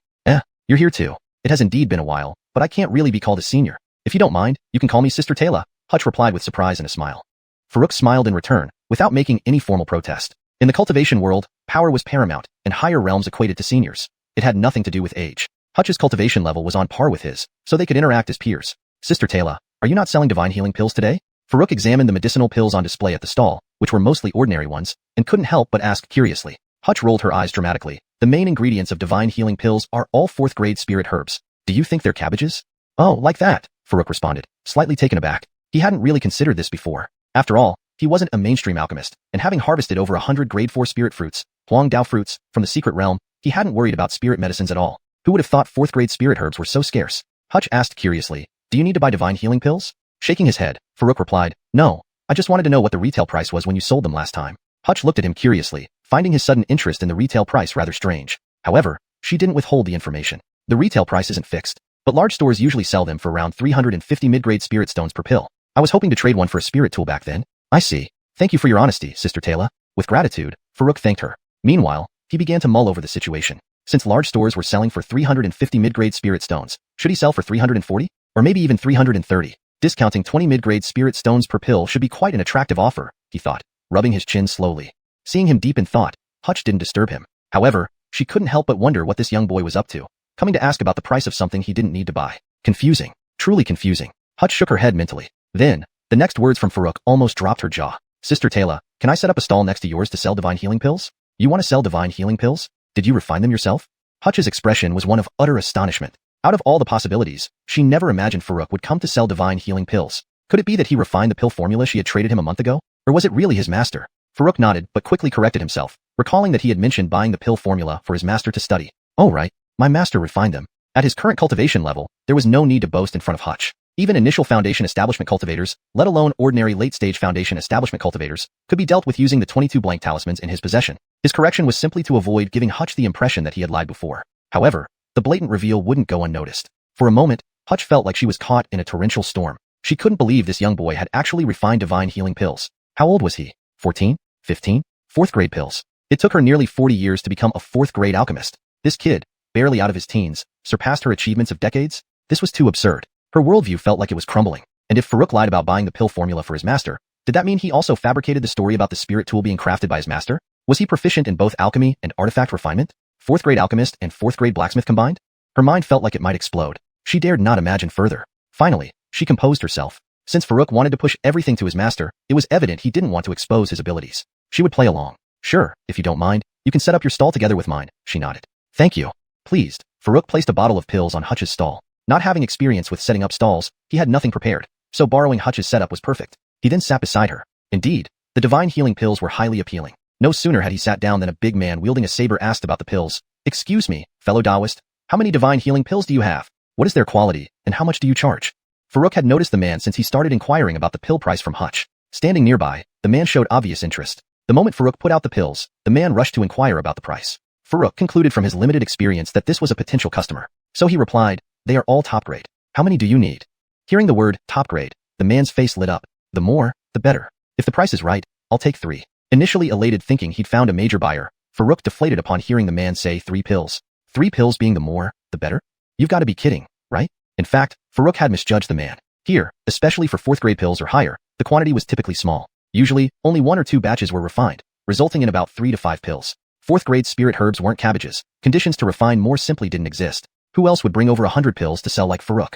You're here too. It has indeed been a while, but I can't really be called a senior. If you don't mind, you can call me Sister Tayla, Hutch replied with surprise and a smile. Farouk smiled in return, without making any formal protest. In the cultivation world, power was paramount, and higher realms equated to seniors. It had nothing to do with age. Hutch's cultivation level was on par with his, so they could interact as peers. Sister Tayla, are you not selling divine healing pills today? Farouk examined the medicinal pills on display at the stall, which were mostly ordinary ones, and couldn't help but ask curiously. Hutch rolled her eyes dramatically. The main ingredients of divine healing pills are all 4th grade spirit herbs. Do you think they're cabbages? Oh, like that, Farouk responded, slightly taken aback. He hadn't really considered this before. After all, he wasn't a mainstream alchemist, and having harvested over 100 grade 4 spirit fruits, Huang Dao fruits, from the secret realm, he hadn't worried about spirit medicines at all. Who would have thought 4th grade spirit herbs were so scarce? Hutch asked curiously, do you need to buy divine healing pills? Shaking his head, Farouk replied, no, I just wanted to know what the retail price was when you sold them last time. Hutch looked at him curiously, finding his sudden interest in the retail price rather strange. However, she didn't withhold the information. The retail price isn't fixed, but large stores usually sell them for around 350 mid-grade spirit stones per pill. I was hoping to trade one for a spirit tool back then. I see. Thank you for your honesty, Sister Tayla. With gratitude, Farouk thanked her. Meanwhile, he began to mull over the situation. Since large stores were selling for 350 mid-grade spirit stones, should he sell for 340? Or maybe even 330? Discounting 20 mid-grade spirit stones per pill should be quite an attractive offer, he thought, rubbing his chin slowly. Seeing him deep in thought, Hutch didn't disturb him. However, she couldn't help but wonder what this young boy was up to, coming to ask about the price of something he didn't need to buy. Confusing. Truly confusing. Hutch shook her head mentally. Then, the next words from Farouk almost dropped her jaw. Sister Tayla, can I set up a stall next to yours to sell divine healing pills? You want to sell divine healing pills? Did you refine them yourself? Hutch's expression was one of utter astonishment. Out of all the possibilities, she never imagined Farouk would come to sell divine healing pills. Could it be that he refined the pill formula she had traded him a month ago? Or was it really his master? Farouk nodded but quickly corrected himself, recalling that he had mentioned buying the pill formula for his master to study. Oh right, my master refined them. At his current cultivation level, there was no need to boast in front of Hutch. Even initial Foundation Establishment cultivators, let alone ordinary late-stage Foundation Establishment cultivators, could be dealt with using the 22 blank talismans in his possession. His correction was simply to avoid giving Hutch the impression that he had lied before. However, the blatant reveal wouldn't go unnoticed. For a moment, Hutch felt like she was caught in a torrential storm. She couldn't believe this young boy had actually refined divine healing pills. How old was he? 14? 15? 4th grade pills. It took her nearly 40 years to become a 4th grade alchemist. This kid, barely out of his teens, surpassed her achievements of decades? This was too absurd. Her worldview felt like it was crumbling. And if Farouk lied about buying the pill formula for his master, did that mean he also fabricated the story about the spirit tool being crafted by his master? Was he proficient in both alchemy and artifact refinement? 4th grade alchemist and 4th grade blacksmith combined? Her mind felt like it might explode. She dared not imagine further. Finally, she composed herself. Since Farouk wanted to push everything to his master, it was evident he didn't want to expose his abilities. She would play along. Sure, if you don't mind, you can set up your stall together with mine, she nodded. Thank you. Pleased, Farouk placed a bottle of pills on Hutch's stall. Not having experience with setting up stalls, he had nothing prepared, so borrowing Hutch's setup was perfect. He then sat beside her. Indeed, the divine healing pills were highly appealing. No sooner had he sat down than a big man wielding a saber asked about the pills. Excuse me, fellow Taoist, how many divine healing pills do you have? What is their quality, and how much do you charge? Farouk had noticed the man since he started inquiring about the pill price from Hutch. Standing nearby, the man showed obvious interest. The moment Farouk put out the pills, the man rushed to inquire about the price. Farouk concluded from his limited experience that this was a potential customer. So he replied, they are all top grade. How many do you need? Hearing the word top grade, the man's face lit up. The more, the better. If the price is right, I'll take 3. Initially elated thinking he'd found a major buyer, Farouk deflated upon hearing the man say 3 pills. 3 pills being the more, the better? You've got to be kidding, right? In fact, Farouk had misjudged the man. Here, especially for 4th grade pills or higher, the quantity was typically small. Usually, only 1 or 2 batches were refined, resulting in about 3 to 5 pills. 4th grade spirit herbs weren't cabbages. Conditions to refine more simply didn't exist. Who else would bring over 100 pills to sell like Farouk?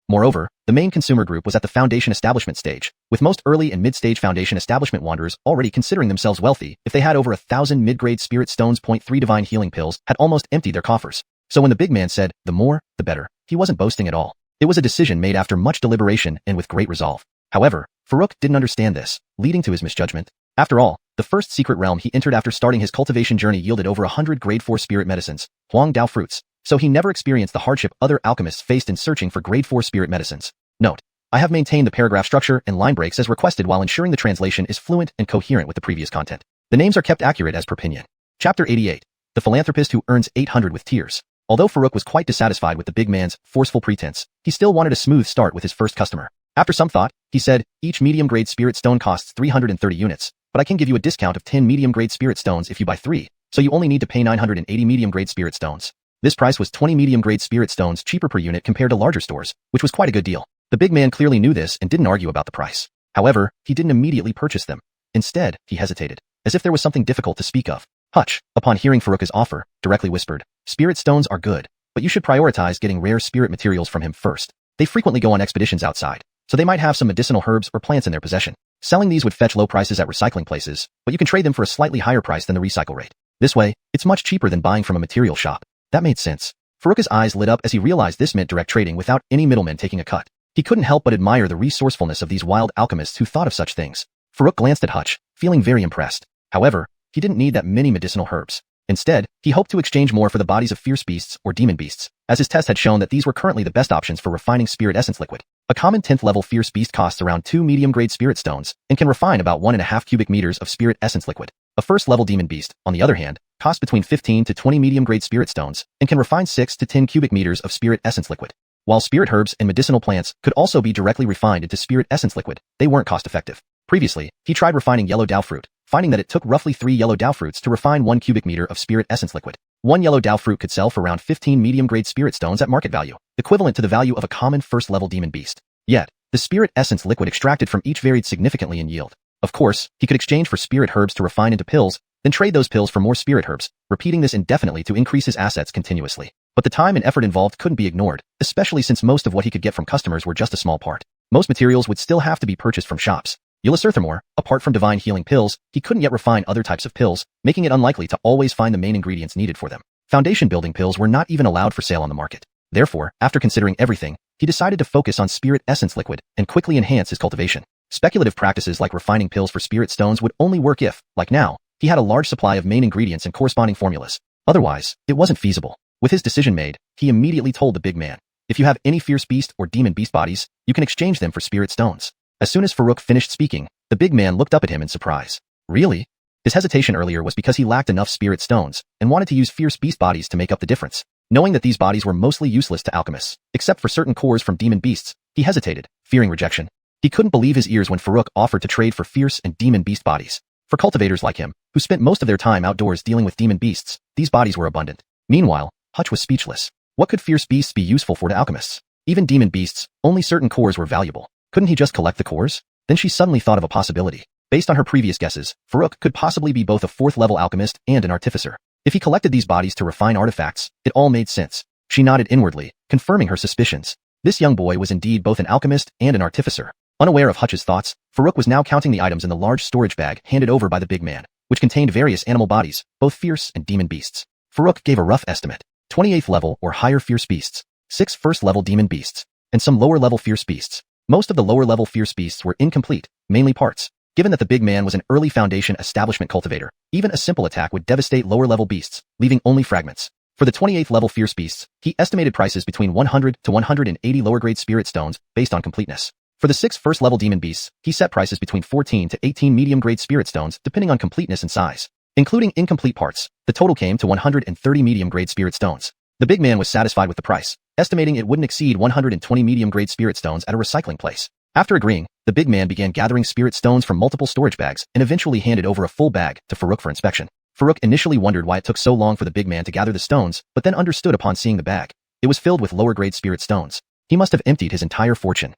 Moreover, the main consumer group was at the foundation establishment stage, with most early and mid-stage foundation establishment wanderers already considering themselves wealthy if they had over 1,000 mid-grade spirit stones. 3 divine healing pills had almost emptied their coffers. So when the big man said, the more, the better, he wasn't boasting at all. It was a decision made after much deliberation and with great resolve. However, Farouk didn't understand this, leading to his misjudgment. After all, the first secret realm he entered after starting his cultivation journey yielded over 100 grade 4 spirit medicines, Huang Dao fruits, so he never experienced the hardship other alchemists faced in searching for grade 4 spirit medicines. Note: I have maintained the paragraph structure and line breaks as requested while ensuring the translation is fluent and coherent with the previous content. The names are kept accurate as per Pinyin. Chapter 88. The Philanthropist Who Earns 800 with Tears. Although Farouk was quite dissatisfied with the big man's forceful pretense, he still wanted a smooth start with his first customer. After some thought, he said, each medium-grade spirit stone costs 330 units, but I can give you a discount of 10 medium-grade spirit stones if you buy 3, so you only need to pay 980 medium-grade spirit stones. This price was 20 medium-grade spirit stones cheaper per unit compared to larger stores, which was quite a good deal. The big man clearly knew this and didn't argue about the price. However, he didn't immediately purchase them. Instead, he hesitated, as if there was something difficult to speak of. Hutch, upon hearing Farouk's offer, directly whispered, spirit stones are good, but you should prioritize getting rare spirit materials from him first. They frequently go on expeditions outside, so they might have some medicinal herbs or plants in their possession. Selling these would fetch low prices at recycling places, but you can trade them for a slightly higher price than the recycle rate. This way, it's much cheaper than buying from a material shop. That made sense. Farouk's eyes lit up as he realized this meant direct trading without any middlemen taking a cut. He couldn't help but admire the resourcefulness of these wild alchemists who thought of such things. Farouk glanced at Hutch, feeling very impressed. However, he didn't need that many medicinal herbs. Instead, he hoped to exchange more for the bodies of fierce beasts or demon beasts, as his test had shown that these were currently the best options for refining spirit essence liquid. A common 10th level fierce beast costs around 2 medium-grade spirit stones and can refine about 1.5 cubic meters of spirit essence liquid. A first level demon beast, on the other hand, costs between 15 to 20 medium-grade spirit stones and can refine 6 to 10 cubic meters of spirit essence liquid. While spirit herbs and medicinal plants could also be directly refined into spirit essence liquid, they weren't cost-effective. Previously, he tried refining yellow Dao fruit, finding that it took roughly 3 yellow Dao fruits to refine 1 cubic meter of spirit essence liquid. 1 yellow Dao fruit could sell for around 15 medium-grade spirit stones at market value, equivalent to the value of a common first-level demon beast. Yet, the spirit essence liquid extracted from each varied significantly in yield. Of course, he could exchange for spirit herbs to refine into pills, then trade those pills for more spirit herbs, repeating this indefinitely to increase his assets continuously. But the time and effort involved couldn't be ignored, especially since most of what he could get from customers were just a small part. Most materials would still have to be purchased from shops. Furthermore, apart from divine healing pills, he couldn't yet refine other types of pills, making it unlikely to always find the main ingredients needed for them. Foundation building pills were not even allowed for sale on the market. Therefore, after considering everything, he decided to focus on spirit essence liquid and quickly enhance his cultivation. Speculative practices like refining pills for spirit stones would only work if, like now, he had a large supply of main ingredients and corresponding formulas. Otherwise, it wasn't feasible. With his decision made, he immediately told the big man, if you have any fierce beast or demon beast bodies, you can exchange them for spirit stones. As soon as Farouk finished speaking, the big man looked up at him in surprise. Really? His hesitation earlier was because he lacked enough spirit stones and wanted to use fierce beast bodies to make up the difference. Knowing that these bodies were mostly useless to alchemists, except for certain cores from demon beasts, he hesitated, fearing rejection. He couldn't believe his ears when Farouk offered to trade for fierce and demon beast bodies. For cultivators like him, who spent most of their time outdoors dealing with demon beasts, these bodies were abundant. Meanwhile, Hutch was speechless. What could fierce beasts be useful for to alchemists? Even demon beasts, only certain cores were valuable. Couldn't he just collect the cores? Then she suddenly thought of a possibility. Based on her previous guesses, Farouk could possibly be both a 4th-level alchemist and an artificer. If he collected these bodies to refine artifacts, it all made sense. She nodded inwardly, confirming her suspicions. This young boy was indeed both an alchemist and an artificer. Unaware of Hutch's thoughts, Farouk was now counting the items in the large storage bag handed over by the big man, which contained various animal bodies, both fierce and demon beasts. Farouk gave a rough estimate. 28th level or higher fierce beasts, 6 first-level demon beasts, and some lower-level fierce beasts. Most of the lower-level fierce beasts were incomplete, mainly parts. Given that the big man was an early Foundation establishment cultivator, even a simple attack would devastate lower-level beasts, leaving only fragments. For the 28th level fierce beasts, he estimated prices between 100 to 180 lower-grade spirit stones based on completeness. For the 6 first-level demon beasts, he set prices between 14 to 18 medium-grade spirit stones depending on completeness and size. Including incomplete parts, the total came to 130 medium-grade spirit stones. The big man was satisfied with the price, estimating it wouldn't exceed 120 medium-grade spirit stones at a recycling place. After agreeing, the big man began gathering spirit stones from multiple storage bags and eventually handed over a full bag to Farouk for inspection. Farouk initially wondered why it took so long for the big man to gather the stones, but then understood upon seeing the bag. It was filled with lower-grade spirit stones. He must have emptied his entire fortune.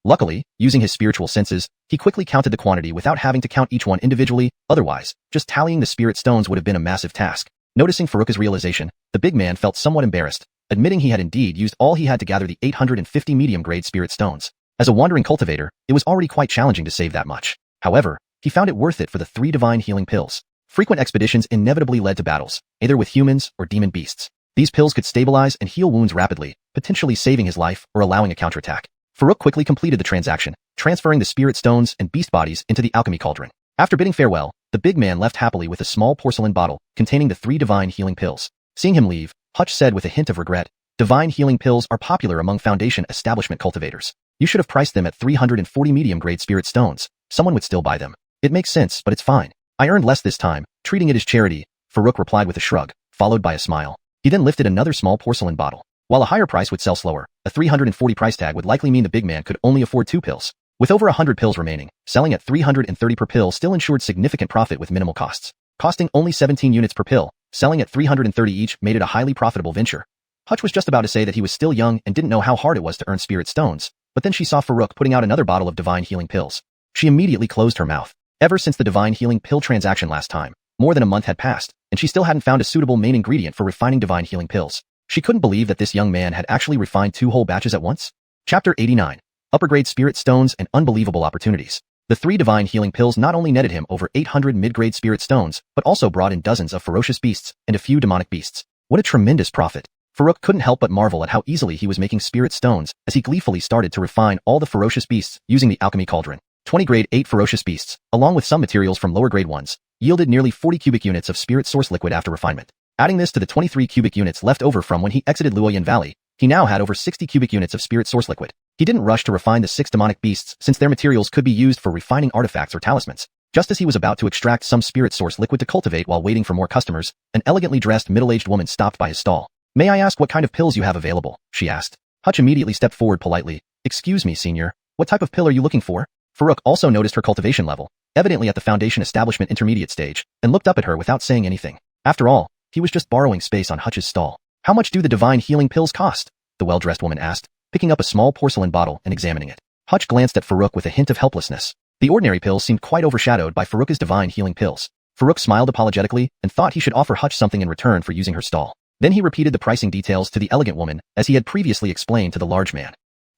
Luckily, using his spiritual senses, he quickly counted the quantity without having to count each one individually, otherwise, just tallying the spirit stones would have been a massive task. Noticing Farouk's realization, the big man felt somewhat embarrassed, admitting he had indeed used all he had to gather the 850 medium-grade spirit stones. As a wandering cultivator, it was already quite challenging to save that much. However, he found it worth it for the 3 divine healing pills. Frequent expeditions inevitably led to battles, either with humans or demon beasts. These pills could stabilize and heal wounds rapidly, potentially saving his life or allowing a counterattack. Farouk quickly completed the transaction, transferring the spirit stones and beast bodies into the Alchemy Cauldron. After bidding farewell, the big man left happily with a small porcelain bottle containing the 3 divine healing pills. Seeing him leave, Hutch said with a hint of regret, "Divine healing pills are popular among Foundation establishment cultivators. You should have priced them at 340 medium-grade spirit stones. Someone would still buy them. It makes sense, but it's fine. I earned less this time, treating it as charity," Farouk replied with a shrug, followed by a smile. He then lifted another small porcelain bottle. While a higher price would sell slower, a 340 price tag would likely mean the big man could only afford 2 pills. With over 100 pills remaining, selling at 330 per pill still ensured significant profit with minimal costs. Costing only 17 units per pill, selling at 330 each made it a highly profitable venture. Hutch was just about to say that he was still young and didn't know how hard it was to earn spirit stones, but then she saw Farouk putting out another bottle of divine healing pills. She immediately closed her mouth. Ever since the divine healing pill transaction last time, more than a month had passed, and she still hadn't found a suitable main ingredient for refining divine healing pills. She couldn't believe that this young man had actually refined 2 whole batches at once. Chapter 89. Upper-grade spirit stones and unbelievable opportunities. The 3 divine healing pills not only netted him over 800 mid-grade spirit stones, but also brought in dozens of ferocious beasts and a few demonic beasts. What a tremendous profit. Farouk couldn't help but marvel at how easily he was making spirit stones as he gleefully started to refine all the ferocious beasts using the Alchemy Cauldron. 20 grade 8 ferocious beasts, along with some materials from lower grade ones, yielded nearly 40 cubic units of spirit source liquid after refinement. Adding this to the 23 cubic units left over from when he exited Luoyan Valley, he now had over 60 cubic units of spirit source liquid. He didn't rush to refine the 6 demonic beasts since their materials could be used for refining artifacts or talismans. Just as he was about to extract some spirit source liquid to cultivate while waiting for more customers, an elegantly dressed middle-aged woman stopped by his stall. "May I ask what kind of pills you have available?" she asked. Hutch immediately stepped forward politely. "Excuse me, senior. What type of pill are you looking for?" Farouk also noticed her cultivation level, evidently at the Foundation establishment intermediate stage, and looked up at her without saying anything. After all, he was just borrowing space on Hutch's stall. "How much do the divine healing pills cost?" the well-dressed woman asked, picking up a small porcelain bottle and examining it. Hutch glanced at Farouk with a hint of helplessness. The ordinary pills seemed quite overshadowed by Farouk's divine healing pills. Farouk smiled apologetically and thought he should offer Hutch something in return for using her stall. Then he repeated the pricing details to the elegant woman as he had previously explained to the large man.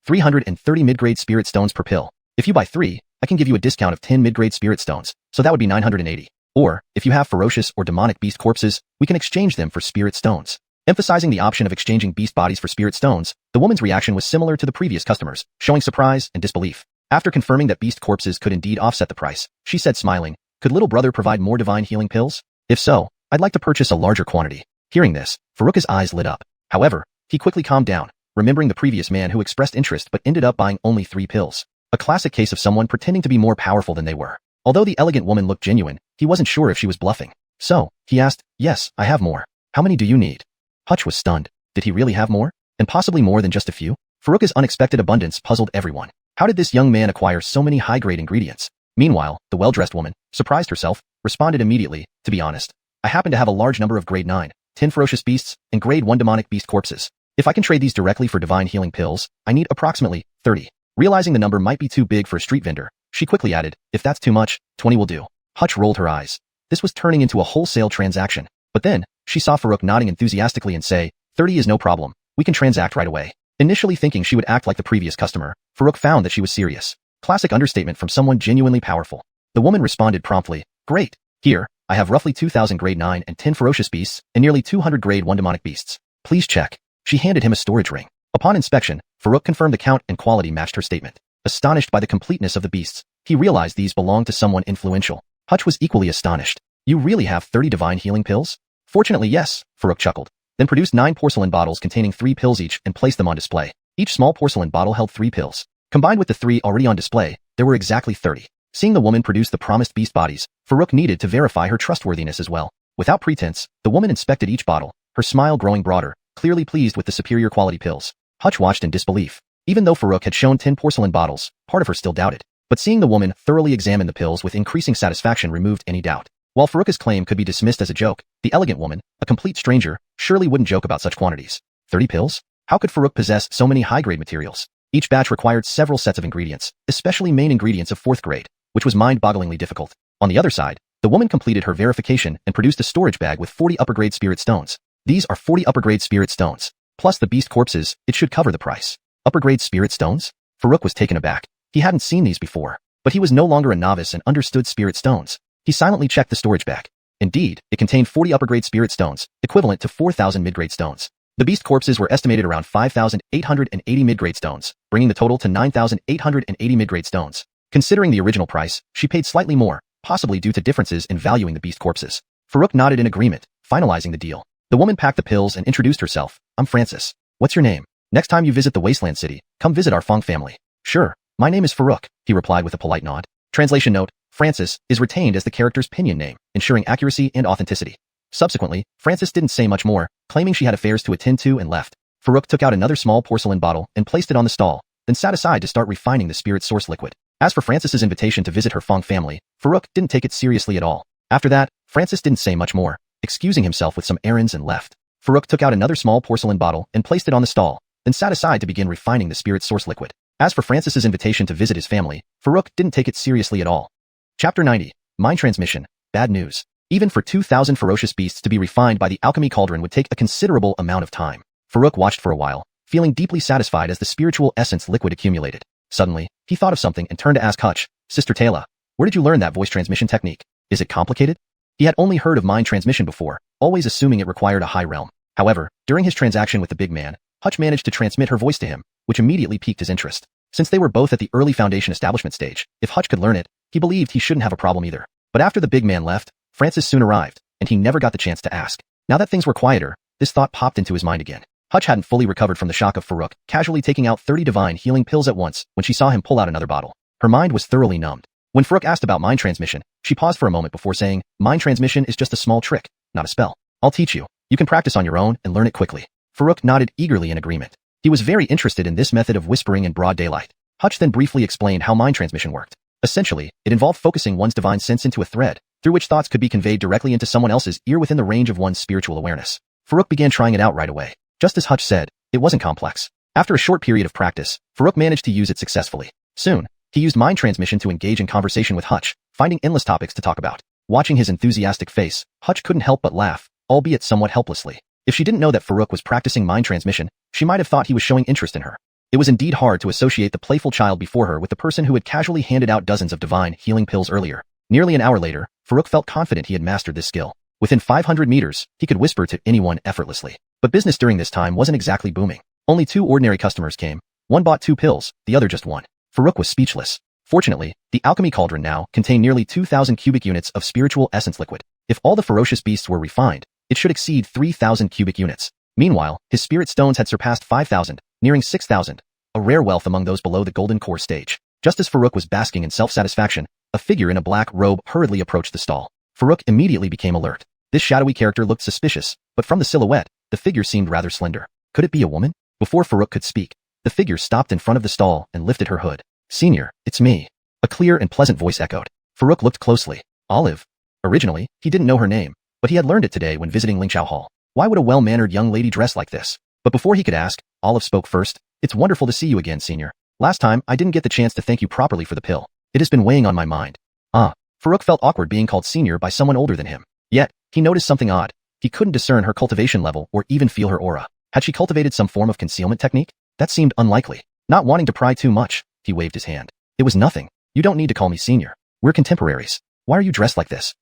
330 mid-grade spirit stones per pill. If you buy 3, I can give you a discount of 10 mid-grade spirit stones, so that would be 980. Or, if you have ferocious or demonic beast corpses, we can exchange them for spirit stones. Emphasizing the option of exchanging beast bodies for spirit stones, the woman's reaction was similar to the previous customers, showing surprise and disbelief. After confirming that beast corpses could indeed offset the price, she said smiling, "Could little brother provide more divine healing pills? If so, I'd like to purchase a larger quantity." Hearing this, Farouk's eyes lit up. However, he quickly calmed down, remembering the previous man who expressed interest but ended up buying only 3 pills. A classic case of someone pretending to be more powerful than they were. Although the elegant woman looked genuine, he wasn't sure if she was bluffing. So, he asked, "Yes, I have more. How many do you need?" Hutch was stunned. Did he really have more? And possibly more than just a few? Farouk's unexpected abundance puzzled everyone. How did this young man acquire so many high-grade ingredients? Meanwhile, the well-dressed woman, surprised herself, responded immediately, "To be honest, I happen to have a large number of grade 9, 10 ferocious beasts, and grade 1 demonic beast corpses. If I can trade these directly for divine healing pills, I need approximately 30. Realizing the number might be too big for a street vendor, she quickly added, if that's too much, 20 will do. Hutch rolled her eyes. This was turning into a wholesale transaction. But then, she saw Farouk nodding enthusiastically and say, 30 is no problem. We can transact right away. Initially thinking she would act like the previous customer, Farouk found that she was serious. Classic understatement from someone genuinely powerful. The woman responded promptly, great. Here, I have roughly 2,000 grade 9 and 10 ferocious beasts, and nearly 200 grade 1 demonic beasts. Please check. She handed him a storage ring. Upon inspection, Farouk confirmed the count and quality matched her statement. Astonished by the completeness of the beasts, he realized these belonged to someone influential. Hutch was equally astonished. You really have 30 divine healing pills? Fortunately, yes, Farouk chuckled. Then produced 9 porcelain bottles containing 3 pills each and placed them on display. Each small porcelain bottle held 3 pills. Combined with the 3 already on display, there were exactly 30. Seeing the woman produce the promised beast bodies, Farouk needed to verify her trustworthiness as well. Without pretense, the woman inspected each bottle, her smile growing broader, clearly pleased with the superior quality pills. Hutch watched in disbelief. Even though Farouk had shown 10 porcelain bottles, part of her still doubted. But seeing the woman thoroughly examine the pills with increasing satisfaction removed any doubt. While Farouk's claim could be dismissed as a joke, the elegant woman, a complete stranger, surely wouldn't joke about such quantities. 30 pills? How could Farouk possess so many high-grade materials? Each batch required several sets of ingredients, especially main ingredients of 4th grade, which was mind-bogglingly difficult. On the other side, the woman completed her verification and produced a storage bag with 40 upper-grade spirit stones. These are 40 upper-grade spirit stones. Plus the beast corpses, it should cover the price. Upper-grade spirit stones? Farouk was taken aback. He hadn't seen these before. But he was no longer a novice and understood spirit stones. He silently checked the storage bag. Indeed, it contained 40 upper-grade spirit stones, equivalent to 4,000 mid-grade stones. The beast corpses were estimated around 5,880 mid-grade stones, bringing the total to 9,880 mid-grade stones. Considering the original price, she paid slightly more, possibly due to differences in valuing the beast corpses. Farouk nodded in agreement, finalizing the deal. The woman packed the pills and introduced herself. I'm Francis. What's your name? Next time you visit the Wasteland City, come visit our Fong family. Sure. My name is Farouk, he replied with a polite nod. Translation note, Francis is retained as the character's pinyin name, ensuring accuracy and authenticity. Subsequently, Francis didn't say much more, claiming she had affairs to attend to and left. Farouk took out another small porcelain bottle and placed it on the stall, then sat aside to start refining the spirit source liquid. As for Francis's invitation to visit her Fong family, Farouk didn't take it seriously at all. After that, Francis didn't say much more, excusing himself with some errands and left. Farouk took out another small porcelain bottle and placed it on the stall, then sat aside to begin refining the spirit source liquid. As for Francis's invitation to visit his family, Farouk didn't take it seriously at all. Chapter 90. Mind Transmission. Bad news. Even for 2,000 ferocious beasts to be refined by the Alchemy Cauldron would take a considerable amount of time. Farouk watched for a while, feeling deeply satisfied as the spiritual essence liquid accumulated. Suddenly, he thought of something and turned to ask Hutch, Sister Taylor, where did you learn that voice transmission technique? Is it complicated? He had only heard of mind transmission before, always assuming it required a high realm. However, during his transaction with the big man, Hutch managed to transmit her voice to him, which immediately piqued his interest. Since they were both at the early Foundation establishment stage, if Hutch could learn it, he believed he shouldn't have a problem either. But after the big man left, Francis soon arrived, and he never got the chance to ask. Now that things were quieter, this thought popped into his mind again. Hutch hadn't fully recovered from the shock of Farouk casually taking out 30 divine healing pills at once when she saw him pull out another bottle. Her mind was thoroughly numbed. When Farouk asked about mind transmission, she paused for a moment before saying, mind transmission is just a small trick, not a spell. I'll teach you. You can practice on your own and learn it quickly. Farouk nodded eagerly in agreement. He was very interested in this method of whispering in broad daylight. Hutch then briefly explained how mind transmission worked. Essentially, it involved focusing one's divine sense into a thread, through which thoughts could be conveyed directly into someone else's ear within the range of one's spiritual awareness. Farouk began trying it out right away. Just as Hutch said, it wasn't complex. After a short period of practice, Farouk managed to use it successfully. Soon, he used mind transmission to engage in conversation with Hutch, finding endless topics to talk about. Watching his enthusiastic face, Hutch couldn't help but laugh, albeit somewhat helplessly. If she didn't know that Farouk was practicing mind transmission, she might have thought he was showing interest in her. It was indeed hard to associate the playful child before her with the person who had casually handed out dozens of divine healing pills earlier. Nearly an hour later, Farouk felt confident he had mastered this skill. Within 500 meters, he could whisper to anyone effortlessly. But business during this time wasn't exactly booming. Only 2 ordinary customers came. One bought 2 pills, the other just 1. Farouk was speechless. Fortunately, the Alchemy Cauldron now contained nearly 2,000 cubic units of spiritual essence liquid. If all the ferocious beasts were refined, it should exceed 3,000 cubic units. Meanwhile, his spirit stones had surpassed 5,000, nearing 6,000, a rare wealth among those below the golden core stage. Just as Farouk was basking in self-satisfaction, a figure in a black robe hurriedly approached the stall. Farouk immediately became alert. This shadowy character looked suspicious, but from the silhouette, the figure seemed rather slender. Could it be a woman? Before Farouk could speak, the figure stopped in front of the stall and lifted her hood. Senior, it's me. A clear and pleasant voice echoed. Farouk looked closely. Olive. Originally, he didn't know her name, but he had learned it today when visiting Lingqiao Hall. Why would a well-mannered young lady dress like this? But before he could ask, Olive spoke first. It's wonderful to see you again, senior. Last time, I didn't get the chance to thank you properly for the pill. It has been weighing on my mind. Farouk felt awkward being called senior by someone older than him. Yet, he noticed something odd. He couldn't discern her cultivation level or even feel her aura. Had she cultivated some form of concealment technique? That seemed unlikely. Not wanting to pry too much, he waved his hand. It was nothing. You don't need to call me senior. We're contemporaries. Why are you dressed like this?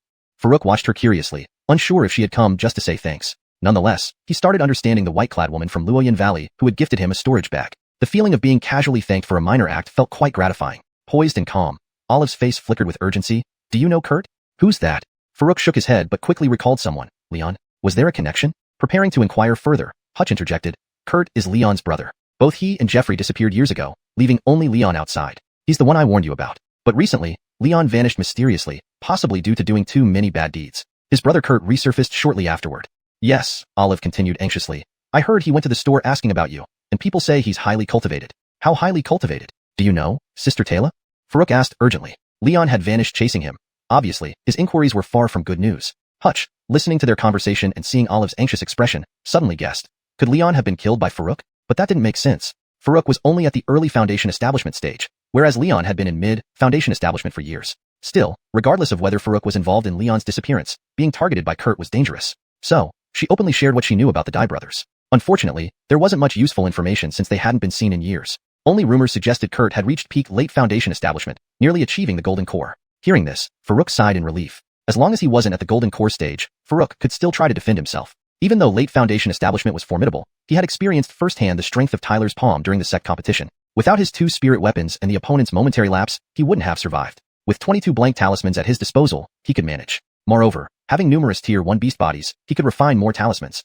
Farouk watched her curiously, unsure if she had come just to say thanks. Nonetheless, he started understanding the white-clad woman from Luoyan Valley who had gifted him a storage bag. The feeling of being casually thanked for a minor act felt quite gratifying. Poised and calm, Olive's face flickered with urgency. Do you know Kurt? Who's that? Farouk shook his head but quickly recalled someone. Leon? Was there a connection? Preparing to inquire further, Hutch interjected. Kurt is Leon's brother. Both he and Jeffrey disappeared years ago, leaving only Leon outside. He's the one I warned you about. But recently, Leon vanished mysteriously, possibly due to doing too many bad deeds. His brother Kurt resurfaced shortly afterward. Yes, Olive continued anxiously. I heard he went to the store asking about you, and people say he's highly cultivated. How highly cultivated? Do you know, Sister Taylor? Farouk asked urgently. Leon had vanished chasing him. Obviously, his inquiries were far from good news. Hutch, listening to their conversation and seeing Olive's anxious expression, suddenly guessed. Could Leon have been killed by Farouk? But that didn't make sense. Farouk was only at the early Foundation establishment stage, whereas Leon had been in mid-Foundation establishment for years. Still, regardless of whether Farouk was involved in Leon's disappearance, being targeted by Kurt was dangerous. So, she openly shared what she knew about the Dye brothers. Unfortunately, there wasn't much useful information since they hadn't been seen in years. Only rumors suggested Kurt had reached peak late Foundation establishment, nearly achieving the Golden Core. Hearing this, Farouk sighed in relief. As long as he wasn't at the Golden Core stage, Farouk could still try to defend himself. Even though late Foundation establishment was formidable, he had experienced firsthand the strength of Tyler's palm during the Sect Competition. Without his 2 spirit weapons and the opponent's momentary lapse, he wouldn't have survived. With 22 blank talismans at his disposal, he could manage. Moreover, having numerous Tier 1 beast bodies, he could refine more talismans.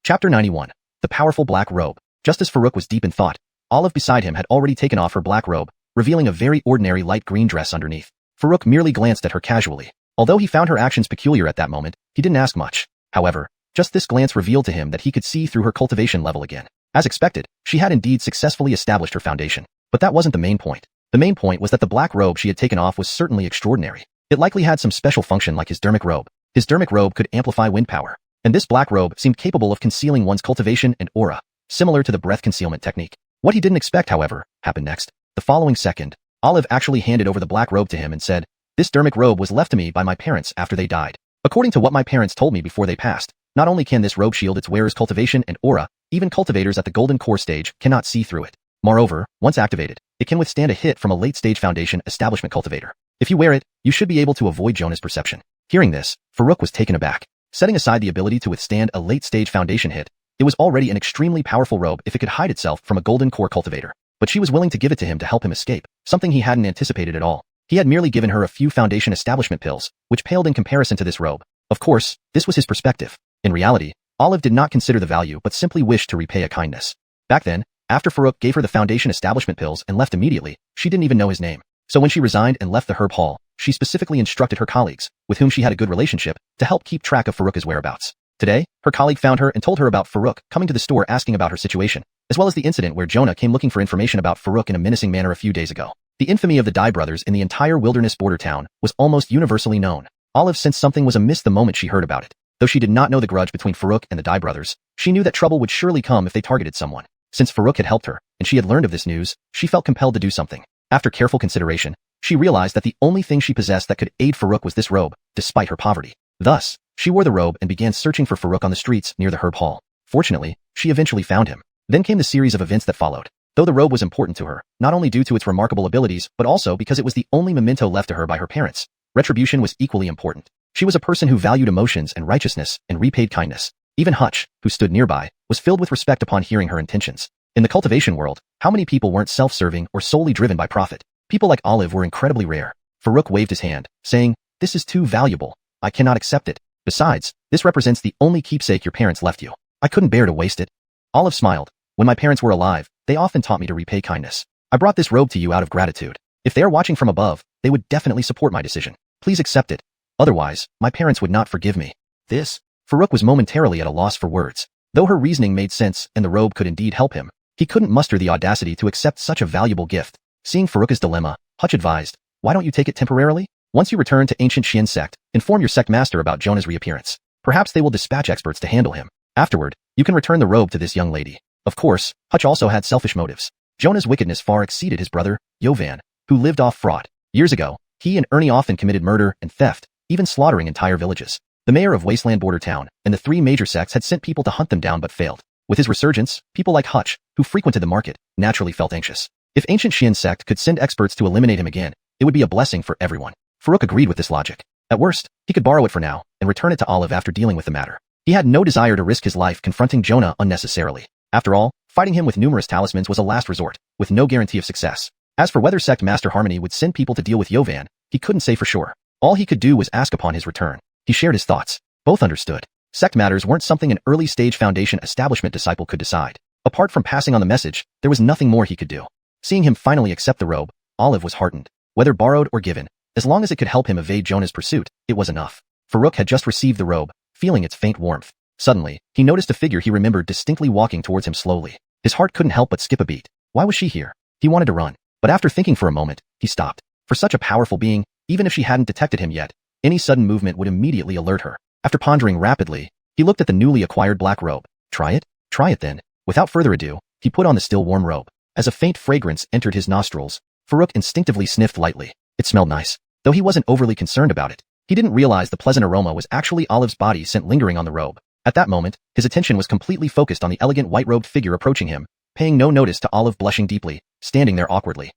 Chapter 91. The Powerful Black Robe. Just as Farouk was deep in thought, Olive beside him had already taken off her black robe, revealing a very ordinary light green dress underneath. Farouk merely glanced at her casually. Although he found her actions peculiar at that moment, he didn't ask much. However, just this glance revealed to him that he could see through her cultivation level again. As expected, she had indeed successfully established her foundation. But that wasn't the main point. The main point was that the black robe she had taken off was certainly extraordinary. It likely had some special function like his dermic robe. His dermic robe could amplify wind power. And this black robe seemed capable of concealing one's cultivation and aura, similar to the breath concealment technique. What he didn't expect, however, happened next. The following second, Olive actually handed over the black robe to him and said, This dermic robe was left to me by my parents after they died. According to what my parents told me before they passed, not only can this robe shield its wearer's cultivation and aura, even cultivators at the Golden Core stage cannot see through it. Moreover, once activated, it can withstand a hit from a late-stage Foundation establishment cultivator. If you wear it, you should be able to avoid Jonah's perception. Hearing this, Farouk was taken aback. Setting aside the ability to withstand a late-stage Foundation hit, it was already an extremely powerful robe if it could hide itself from a Golden Core cultivator. But she was willing to give it to him to help him escape, something he hadn't anticipated at all. He had merely given her a few Foundation establishment pills, which paled in comparison to this robe. Of course, this was his perspective. In reality, Olive did not consider the value but simply wished to repay a kindness. Back then, after Farouk gave her the Foundation establishment pills and left immediately, she didn't even know his name. So when she resigned and left the Herb Hall, she specifically instructed her colleagues, with whom she had a good relationship, to help keep track of Farouk's whereabouts. Today, her colleague found her and told her about Farouk coming to the store asking about her situation, as well as the incident where Jonah came looking for information about Farouk in a menacing manner a few days ago. The infamy of the Dye brothers in the entire wilderness border town was almost universally known. Olive sensed something was amiss the moment she heard about it. Though she did not know the grudge between Farouk and the Dye brothers, she knew that trouble would surely come if they targeted someone. Since Farouk had helped her, and she had learned of this news, she felt compelled to do something. After careful consideration, she realized that the only thing she possessed that could aid Farouk was this robe, despite her poverty. Thus, she wore the robe and began searching for Farouk on the streets near the Herb Hall. Fortunately, she eventually found him. Then came the series of events that followed. Though the robe was important to her, not only due to its remarkable abilities, but also because it was the only memento left to her by her parents, retribution was equally important. She was a person who valued emotions and righteousness and repaid kindness. Even Hutch, who stood nearby, was filled with respect upon hearing her intentions. In the cultivation world, how many people weren't self-serving or solely driven by profit? People like Olive were incredibly rare. Farouk waved his hand, saying, "This is too valuable. I cannot accept it. Besides, this represents the only keepsake your parents left you. I couldn't bear to waste it." Olive smiled. "When my parents were alive, they often taught me to repay kindness. I brought this robe to you out of gratitude. If they are watching from above, they would definitely support my decision. Please accept it. Otherwise, my parents would not forgive me." This? Farouk was momentarily at a loss for words. Though her reasoning made sense and the robe could indeed help him, he couldn't muster the audacity to accept such a valuable gift. Seeing Farouk's dilemma, Hutch advised, "Why don't you take it temporarily? Once you return to ancient Xian sect, inform your sect master about Jonah's reappearance. Perhaps they will dispatch experts to handle him." Afterward, you can return the robe to this young lady. Of course, Hutch also had selfish motives. Jonah's wickedness far exceeded his brother, Yovan, who lived off fraud. Years ago, he and Ernie often committed murder and theft, even slaughtering entire villages. The mayor of Wasteland Border Town and the 3 major sects had sent people to hunt them down but failed. With his resurgence, people like Hutch, who frequented the market, naturally felt anxious. If ancient Xian sect could send experts to eliminate him again, it would be a blessing for everyone. Farouk agreed with this logic. At worst, he could borrow it for now and return it to Olive after dealing with the matter. He had no desire to risk his life confronting Jonah unnecessarily. After all, fighting him with numerous talismans was a last resort, with no guarantee of success. As for whether Sect Master Harmony would send people to deal with Yovan, he couldn't say for sure. All he could do was ask upon his return. He shared his thoughts. Both understood. Sect matters weren't something an early-stage Foundation establishment disciple could decide. Apart from passing on the message, there was nothing more he could do. Seeing him finally accept the robe, Olive was heartened. Whether borrowed or given, as long as it could help him evade Jonah's pursuit, it was enough. Farouk had just received the robe, feeling its faint warmth. Suddenly, he noticed a figure he remembered distinctly walking towards him slowly. His heart couldn't help but skip a beat. Why was she here? He wanted to run, but after thinking for a moment, he stopped. For such a powerful being, even if she hadn't detected him yet, any sudden movement would immediately alert her. After pondering rapidly, he looked at the newly acquired black robe. Try it? Try it then. Without further ado, he put on the still warm robe. As a faint fragrance entered his nostrils, Farouk instinctively sniffed lightly. It smelled nice. Though he wasn't overly concerned about it, he didn't realize the pleasant aroma was actually Olive's body scent lingering on the robe. At that moment, his attention was completely focused on the elegant white-robed figure approaching him, paying no notice to Olive blushing deeply, standing there awkwardly.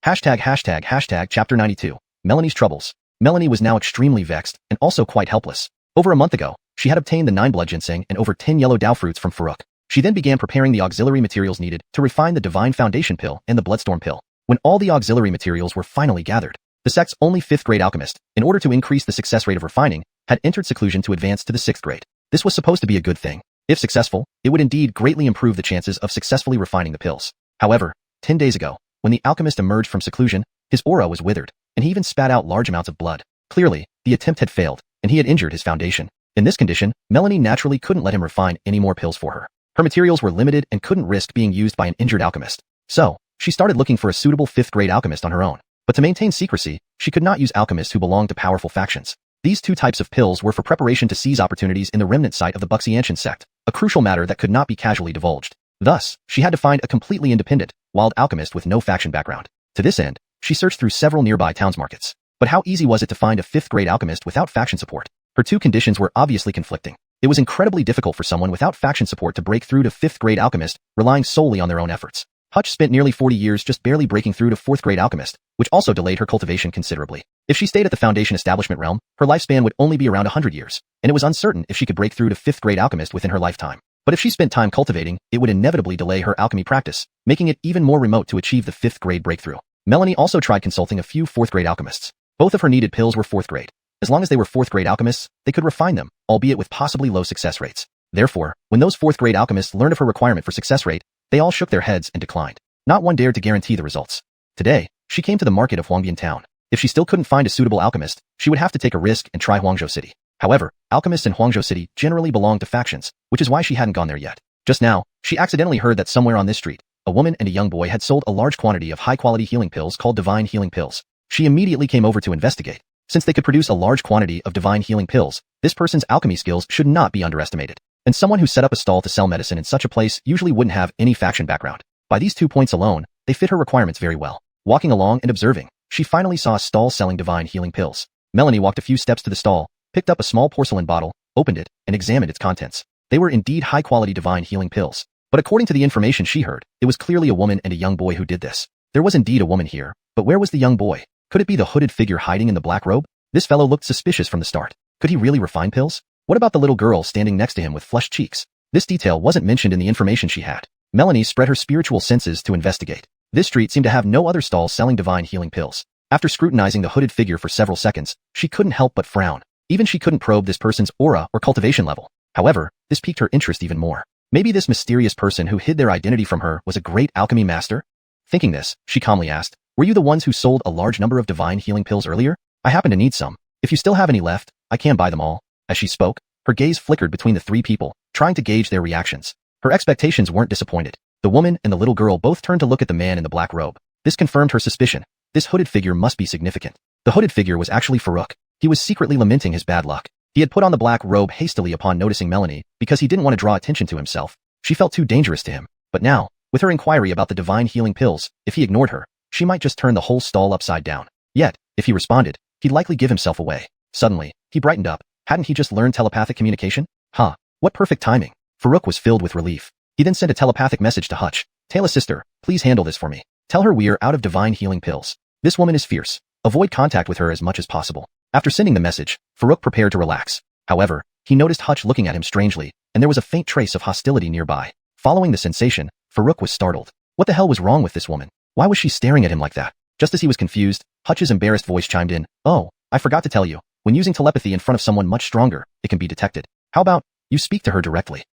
Chapter 92. Melanie's Troubles. Melanie was now extremely vexed and also quite helpless. Over a month ago, she had obtained the 9 blood ginseng and over 10 yellow Dao fruits from Farouk. She then began preparing the auxiliary materials needed to refine the Divine Foundation pill and the Bloodstorm pill. When all the auxiliary materials were finally gathered, the sect's only 5th grade alchemist, in order to increase the success rate of refining, had entered seclusion to advance to the 6th grade. This was supposed to be a good thing. If successful, it would indeed greatly improve the chances of successfully refining the pills. However, 10 days ago, when the alchemist emerged from seclusion, his aura was withered, and he even spat out large amounts of blood. Clearly, the attempt had failed, and he had injured his foundation. In this condition, Melanie naturally couldn't let him refine any more pills for her. Her materials were limited and couldn't risk being used by an injured alchemist. So, she started looking for a suitable 5th grade alchemist on her own. But to maintain secrecy, she could not use alchemists who belonged to powerful factions. These 2 types of pills were for preparation to seize opportunities in the remnant site of the Wuxia sect, a crucial matter that could not be casually divulged. Thus, she had to find a completely independent, wild alchemist with no faction background. To this end, she searched through several nearby towns markets. But how easy was it to find a 5th grade alchemist without faction support? Her 2 conditions were obviously conflicting. It was incredibly difficult for someone without faction support to break through to 5th grade alchemist, relying solely on their own efforts. Hutch spent nearly 40 years just barely breaking through to 4th grade alchemist, which also delayed her cultivation considerably. If she stayed at the Foundation establishment realm, her lifespan would only be around 100 years, and it was uncertain if she could break through to 5th grade alchemist within her lifetime. But if she spent time cultivating, it would inevitably delay her alchemy practice, making it even more remote to achieve the 5th grade breakthrough. Melanie also tried consulting a few 4th grade alchemists. Both of her needed pills were 4th grade. As long as they were 4th grade alchemists, they could refine them, albeit with possibly low success rates. Therefore, when those 4th grade alchemists learned of her requirement for success rate, they all shook their heads and declined. Not one dared to guarantee the results. Today, she came to the market of Huangbian town. If she still couldn't find a suitable alchemist, she would have to take a risk and try Huangzhou City. However, alchemists in Huangzhou City generally belong to factions, which is why she hadn't gone there yet. Just now, she accidentally heard that somewhere on this street, a woman and a young boy had sold a large quantity of high-quality healing pills called Divine Healing Pills. She immediately came over to investigate. Since they could produce a large quantity of Divine Healing Pills, this person's alchemy skills should not be underestimated. And someone who set up a stall to sell medicine in such a place usually wouldn't have any faction background. By these 2 points alone, they fit her requirements very well. Walking along and observing, she finally saw a stall selling Divine Healing Pills. Melanie walked a few steps to the stall, picked up a small porcelain bottle, opened it, and examined its contents. They were indeed high-quality Divine Healing Pills. But according to the information she heard, it was clearly a woman and a young boy who did this. There was indeed a woman here, but where was the young boy? Could it be the hooded figure hiding in the black robe? This fellow looked suspicious from the start. Could he really refine pills? What about the little girl standing next to him with flushed cheeks? This detail wasn't mentioned in the information she had. Melanie spread her spiritual senses to investigate. This street seemed to have no other stalls selling Divine Healing Pills. After scrutinizing the hooded figure for several seconds, she couldn't help but frown. Even she couldn't probe this person's aura or cultivation level. However, this piqued her interest even more. Maybe this mysterious person who hid their identity from her was a great alchemy master? Thinking this, she calmly asked, "Were you the ones who sold a large number of Divine Healing Pills earlier? I happen to need some. If you still have any left, I can buy them all." As she spoke, her gaze flickered between the 3 people, trying to gauge their reactions. Her expectations weren't disappointed. The woman and the little girl both turned to look at the man in the black robe. This confirmed her suspicion. This hooded figure must be significant. The hooded figure was actually Farouk. He was secretly lamenting his bad luck. He had put on the black robe hastily upon noticing Melanie because he didn't want to draw attention to himself. She felt too dangerous to him. But now, with her inquiry about the divine healing pills, if he ignored her, she might just turn the whole stall upside down. Yet, if he responded, he'd likely give himself away. Suddenly, he brightened up. Hadn't he just learned telepathic communication? Huh. What perfect timing. Farouk was filled with relief. He then sent a telepathic message to Hutch. Taylor sister, please handle this for me. Tell her we're out of divine healing pills. This woman is fierce. Avoid contact with her as much as possible. After sending the message, Farouk prepared to relax. However, he noticed Hutch looking at him strangely, and there was a faint trace of hostility nearby. Following the sensation, Farouk was startled. What the hell was wrong with this woman? Why was she staring at him like that? Just as he was confused, Hutch's embarrassed voice chimed in. Oh, I forgot to tell you. When using telepathy in front of someone much stronger, it can be detected. How about you speak to her directly?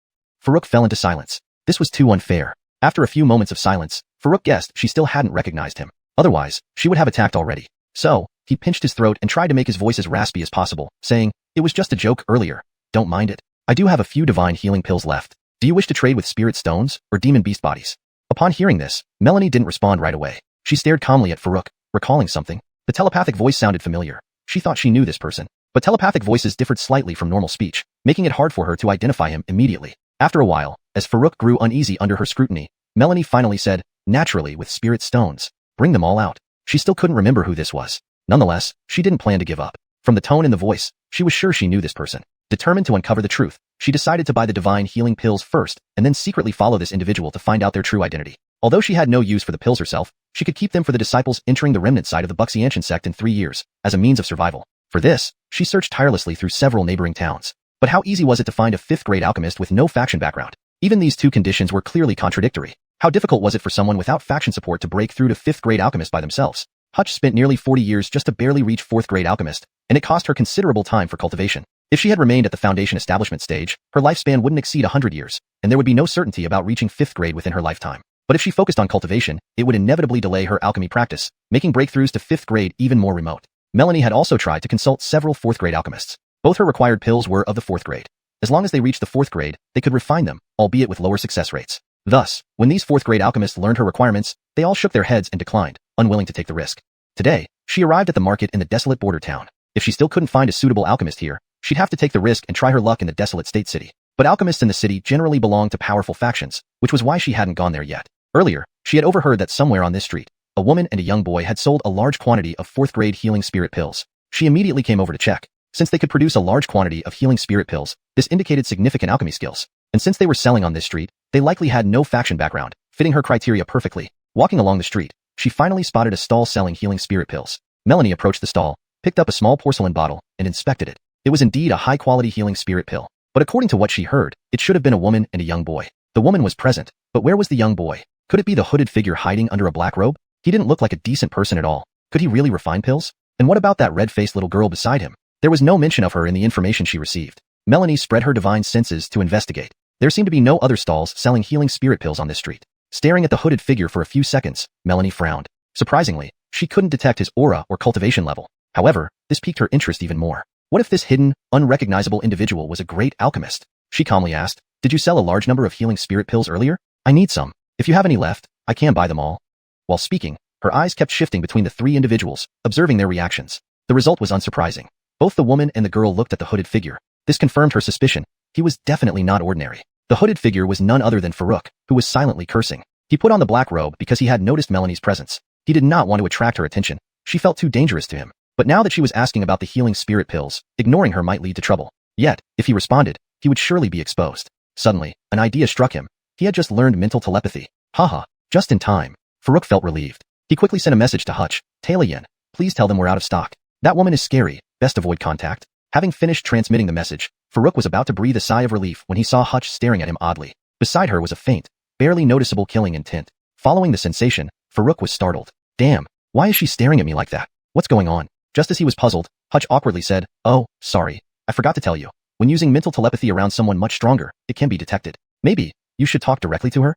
Farouk fell into silence. This was too unfair. After a few moments of silence, Farouk guessed she still hadn't recognized him. Otherwise, she would have attacked already. So, he pinched his throat and tried to make his voice as raspy as possible, saying, it was just a joke earlier. Don't mind it. I do have a few divine healing pills left. Do you wish to trade with spirit stones or demon beast bodies? Upon hearing this, Melanie didn't respond right away. She stared calmly at Farouk, recalling something. The telepathic voice sounded familiar. She thought she knew this person. But telepathic voices differed slightly from normal speech, making it hard for her to identify him immediately. After a while, as Farouk grew uneasy under her scrutiny, Melanie finally said, naturally with spirit stones. Bring them all out. She still couldn't remember who this was. Nonetheless, she didn't plan to give up. From the tone in the voice, she was sure she knew this person. Determined to uncover the truth, she decided to buy the divine healing pills first and then secretly follow this individual to find out their true identity. Although she had no use for the pills herself, she could keep them for the disciples entering the remnant side of the Xianxia sect in 3 years, as a means of survival. For this, she searched tirelessly through several neighboring towns. But how easy was it to find a 5th-grade alchemist with no faction background? Even these two conditions were clearly contradictory. How difficult was it for someone without faction support to break through to 5th-grade alchemist by themselves? Hutch spent nearly 40 years just to barely reach 4th-grade alchemist, and it cost her considerable time for cultivation. If she had remained at the foundation establishment stage, her lifespan wouldn't exceed 100 years, and there would be no certainty about reaching 5th grade within her lifetime. But if she focused on cultivation, it would inevitably delay her alchemy practice, making breakthroughs to 5th grade even more remote. Melanie had also tried to consult several 4th-grade alchemists. Both her required pills were of the 4th grade. As long as they reached the 4th grade, they could refine them, albeit with lower success rates. Thus, when these 4th-grade alchemists learned her requirements, they all shook their heads and declined, unwilling to take the risk. Today, she arrived at the market in the desolate border town. If she still couldn't find a suitable alchemist here, she'd have to take the risk and try her luck in the desolate state city. But alchemists in the city generally belonged to powerful factions, which was why she hadn't gone there yet. Earlier, she had overheard that somewhere on this street, a woman and a young boy had sold a large quantity of 4th-grade healing spirit pills. She immediately came over to check. Since they could produce a large quantity of healing spirit pills, this indicated significant alchemy skills. And since they were selling on this street, they likely had no faction background, fitting her criteria perfectly. Walking along the street, she finally spotted a stall selling healing spirit pills. Melanie approached the stall, picked up a small porcelain bottle, and inspected it. It was indeed a high-quality healing spirit pill. But according to what she heard, it should have been a woman and a young boy. The woman was present, but where was the young boy? Could it be the hooded figure hiding under a black robe? He didn't look like a decent person at all. Could he really refine pills? And what about that red-faced little girl beside him? There was no mention of her in the information she received. Melanie spread her divine senses to investigate. There seemed to be no other stalls selling healing spirit pills on this street. Staring at the hooded figure for a few seconds, Melanie frowned. Surprisingly, she couldn't detect his aura or cultivation level. However, this piqued her interest even more. What if this hidden, unrecognizable individual was a great alchemist? She calmly asked, did you sell a large number of healing spirit pills earlier? I need some. If you have any left, I can buy them all. While speaking, her eyes kept shifting between the 3 individuals, observing their reactions. The result was unsurprising. Both the woman and the girl looked at the hooded figure. This confirmed her suspicion. He was definitely not ordinary. The hooded figure was none other than Farouk, who was silently cursing. He put on the black robe because he had noticed Melanie's presence. He did not want to attract her attention. She felt too dangerous to him. But now that she was asking about the healing spirit pills, ignoring her might lead to trouble. Yet, if he responded, he would surely be exposed. Suddenly, an idea struck him. He had just learned mental telepathy. Haha, just in time. Farouk felt relieved. He quickly sent a message to Hutch. Taylor, please tell them we're out of stock. That woman is scary. Best avoid contact. Having finished transmitting the message, Farouk was about to breathe a sigh of relief when he saw Hutch staring at him oddly. Beside her was a faint, barely noticeable killing intent. Following the sensation, Farouk was startled. Damn, why is she staring at me like that? What's going on? Just as he was puzzled, Hutch awkwardly said, oh, sorry. I forgot to tell you. When using mental telepathy around someone much stronger, it can be detected. Maybe, you should talk directly to her?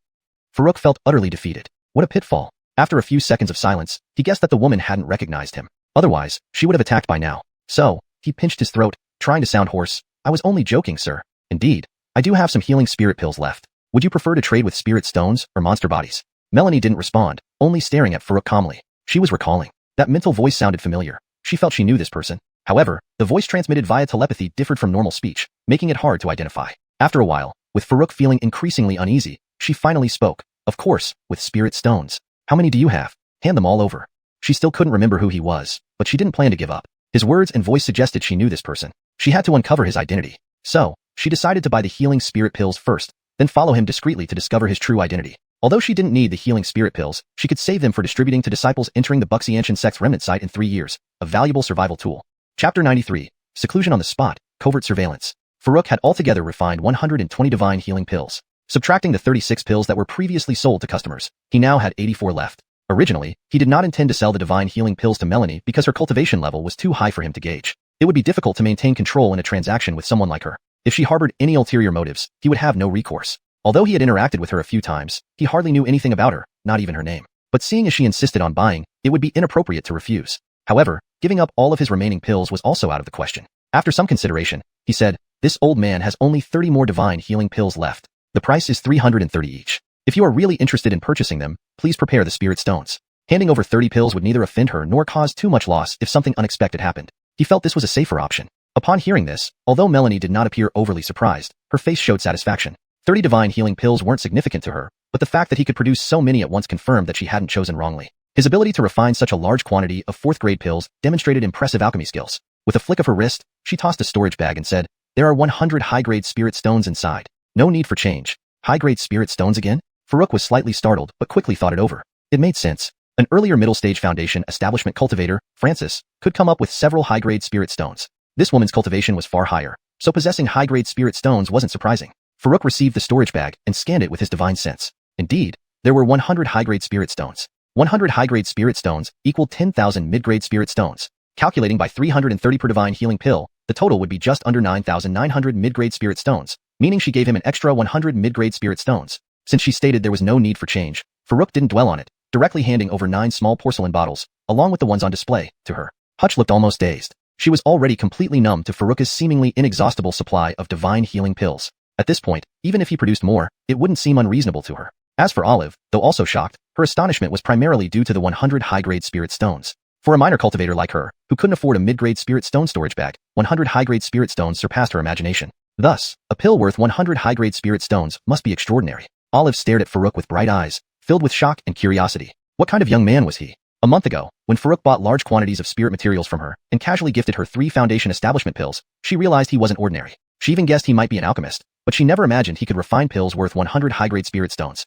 Farouk felt utterly defeated. What a pitfall. After a few seconds of silence, he guessed that the woman hadn't recognized him. Otherwise, she would have attacked by now. So, he pinched his throat, trying to sound hoarse. I was only joking, sir. Indeed, I do have some healing spirit pills left. Would you prefer to trade with spirit stones or monster bodies? Melanie didn't respond, only staring at Farouk calmly. She was recalling. That mental voice sounded familiar. She felt she knew this person. However, the voice transmitted via telepathy differed from normal speech, making it hard to identify. After a while, with Farouk feeling increasingly uneasy, she finally spoke, of course, with spirit stones. How many do you have? Hand them all over. She still couldn't remember who he was, but she didn't plan to give up. His words and voice suggested she knew this person. She had to uncover his identity. So, she decided to buy the healing spirit pills first, then follow him discreetly to discover his true identity. Although she didn't need the healing spirit pills, she could save them for distributing to disciples entering the Xianxia sect's remnant site in 3 years, a valuable survival tool. Chapter 93. Seclusion on the Spot, Covert Surveillance. Farouk had altogether refined 120 divine healing pills. Subtracting the 36 pills that were previously sold to customers, he now had 84 left. Originally, he did not intend to sell the divine healing pills to Melanie because her cultivation level was too high for him to gauge. It would be difficult to maintain control in a transaction with someone like her. If she harbored any ulterior motives, he would have no recourse. Although he had interacted with her a few times, he hardly knew anything about her, not even her name. But seeing as she insisted on buying, it would be inappropriate to refuse. However, giving up all of his remaining pills was also out of the question. After some consideration, he said, "This old man has only 30 more divine healing pills left. The price is 330 each. If you are really interested in purchasing them, please prepare the spirit stones." Handing over 30 pills would neither offend her nor cause too much loss if something unexpected happened. He felt this was a safer option. Upon hearing this, although Melanie did not appear overly surprised, her face showed satisfaction. 30 divine healing pills weren't significant to her, but the fact that he could produce so many at once confirmed that she hadn't chosen wrongly. His ability to refine such a large quantity of 4th-grade pills demonstrated impressive alchemy skills. With a flick of her wrist, she tossed a storage bag and said, "There are 100 high-grade spirit stones inside. No need for change." High-grade spirit stones again? Farouk was slightly startled, but quickly thought it over. It made sense. An earlier middle-stage foundation establishment cultivator, Francis, could come up with several high-grade spirit stones. This woman's cultivation was far higher, so possessing high-grade spirit stones wasn't surprising. Farouk received the storage bag and scanned it with his divine sense. Indeed, there were 100 high-grade spirit stones. 100 high-grade spirit stones equaled 10,000 mid-grade spirit stones. Calculating by 330 per divine healing pill, the total would be just under 9,900 mid-grade spirit stones, meaning she gave him an extra 100 mid-grade spirit stones. Since she stated there was no need for change, Farouk didn't dwell on it, directly handing over 9 small porcelain bottles, along with the ones on display, to her. Hutch looked almost dazed. She was already completely numb to Farouk's seemingly inexhaustible supply of divine healing pills. At this point, even if he produced more, it wouldn't seem unreasonable to her. As for Olive, though also shocked, her astonishment was primarily due to the 100 high-grade spirit stones. For a minor cultivator like her, who couldn't afford a mid-grade spirit stone storage bag, 100 high-grade spirit stones surpassed her imagination. Thus, a pill worth 100 high-grade spirit stones must be extraordinary. Olive stared at Farouk with bright eyes, filled with shock and curiosity. What kind of young man was he? A month ago, when Farouk bought large quantities of spirit materials from her and casually gifted her 3 foundation establishment pills, she realized he wasn't ordinary. She even guessed he might be an alchemist, but she never imagined he could refine pills worth 100 high-grade spirit stones.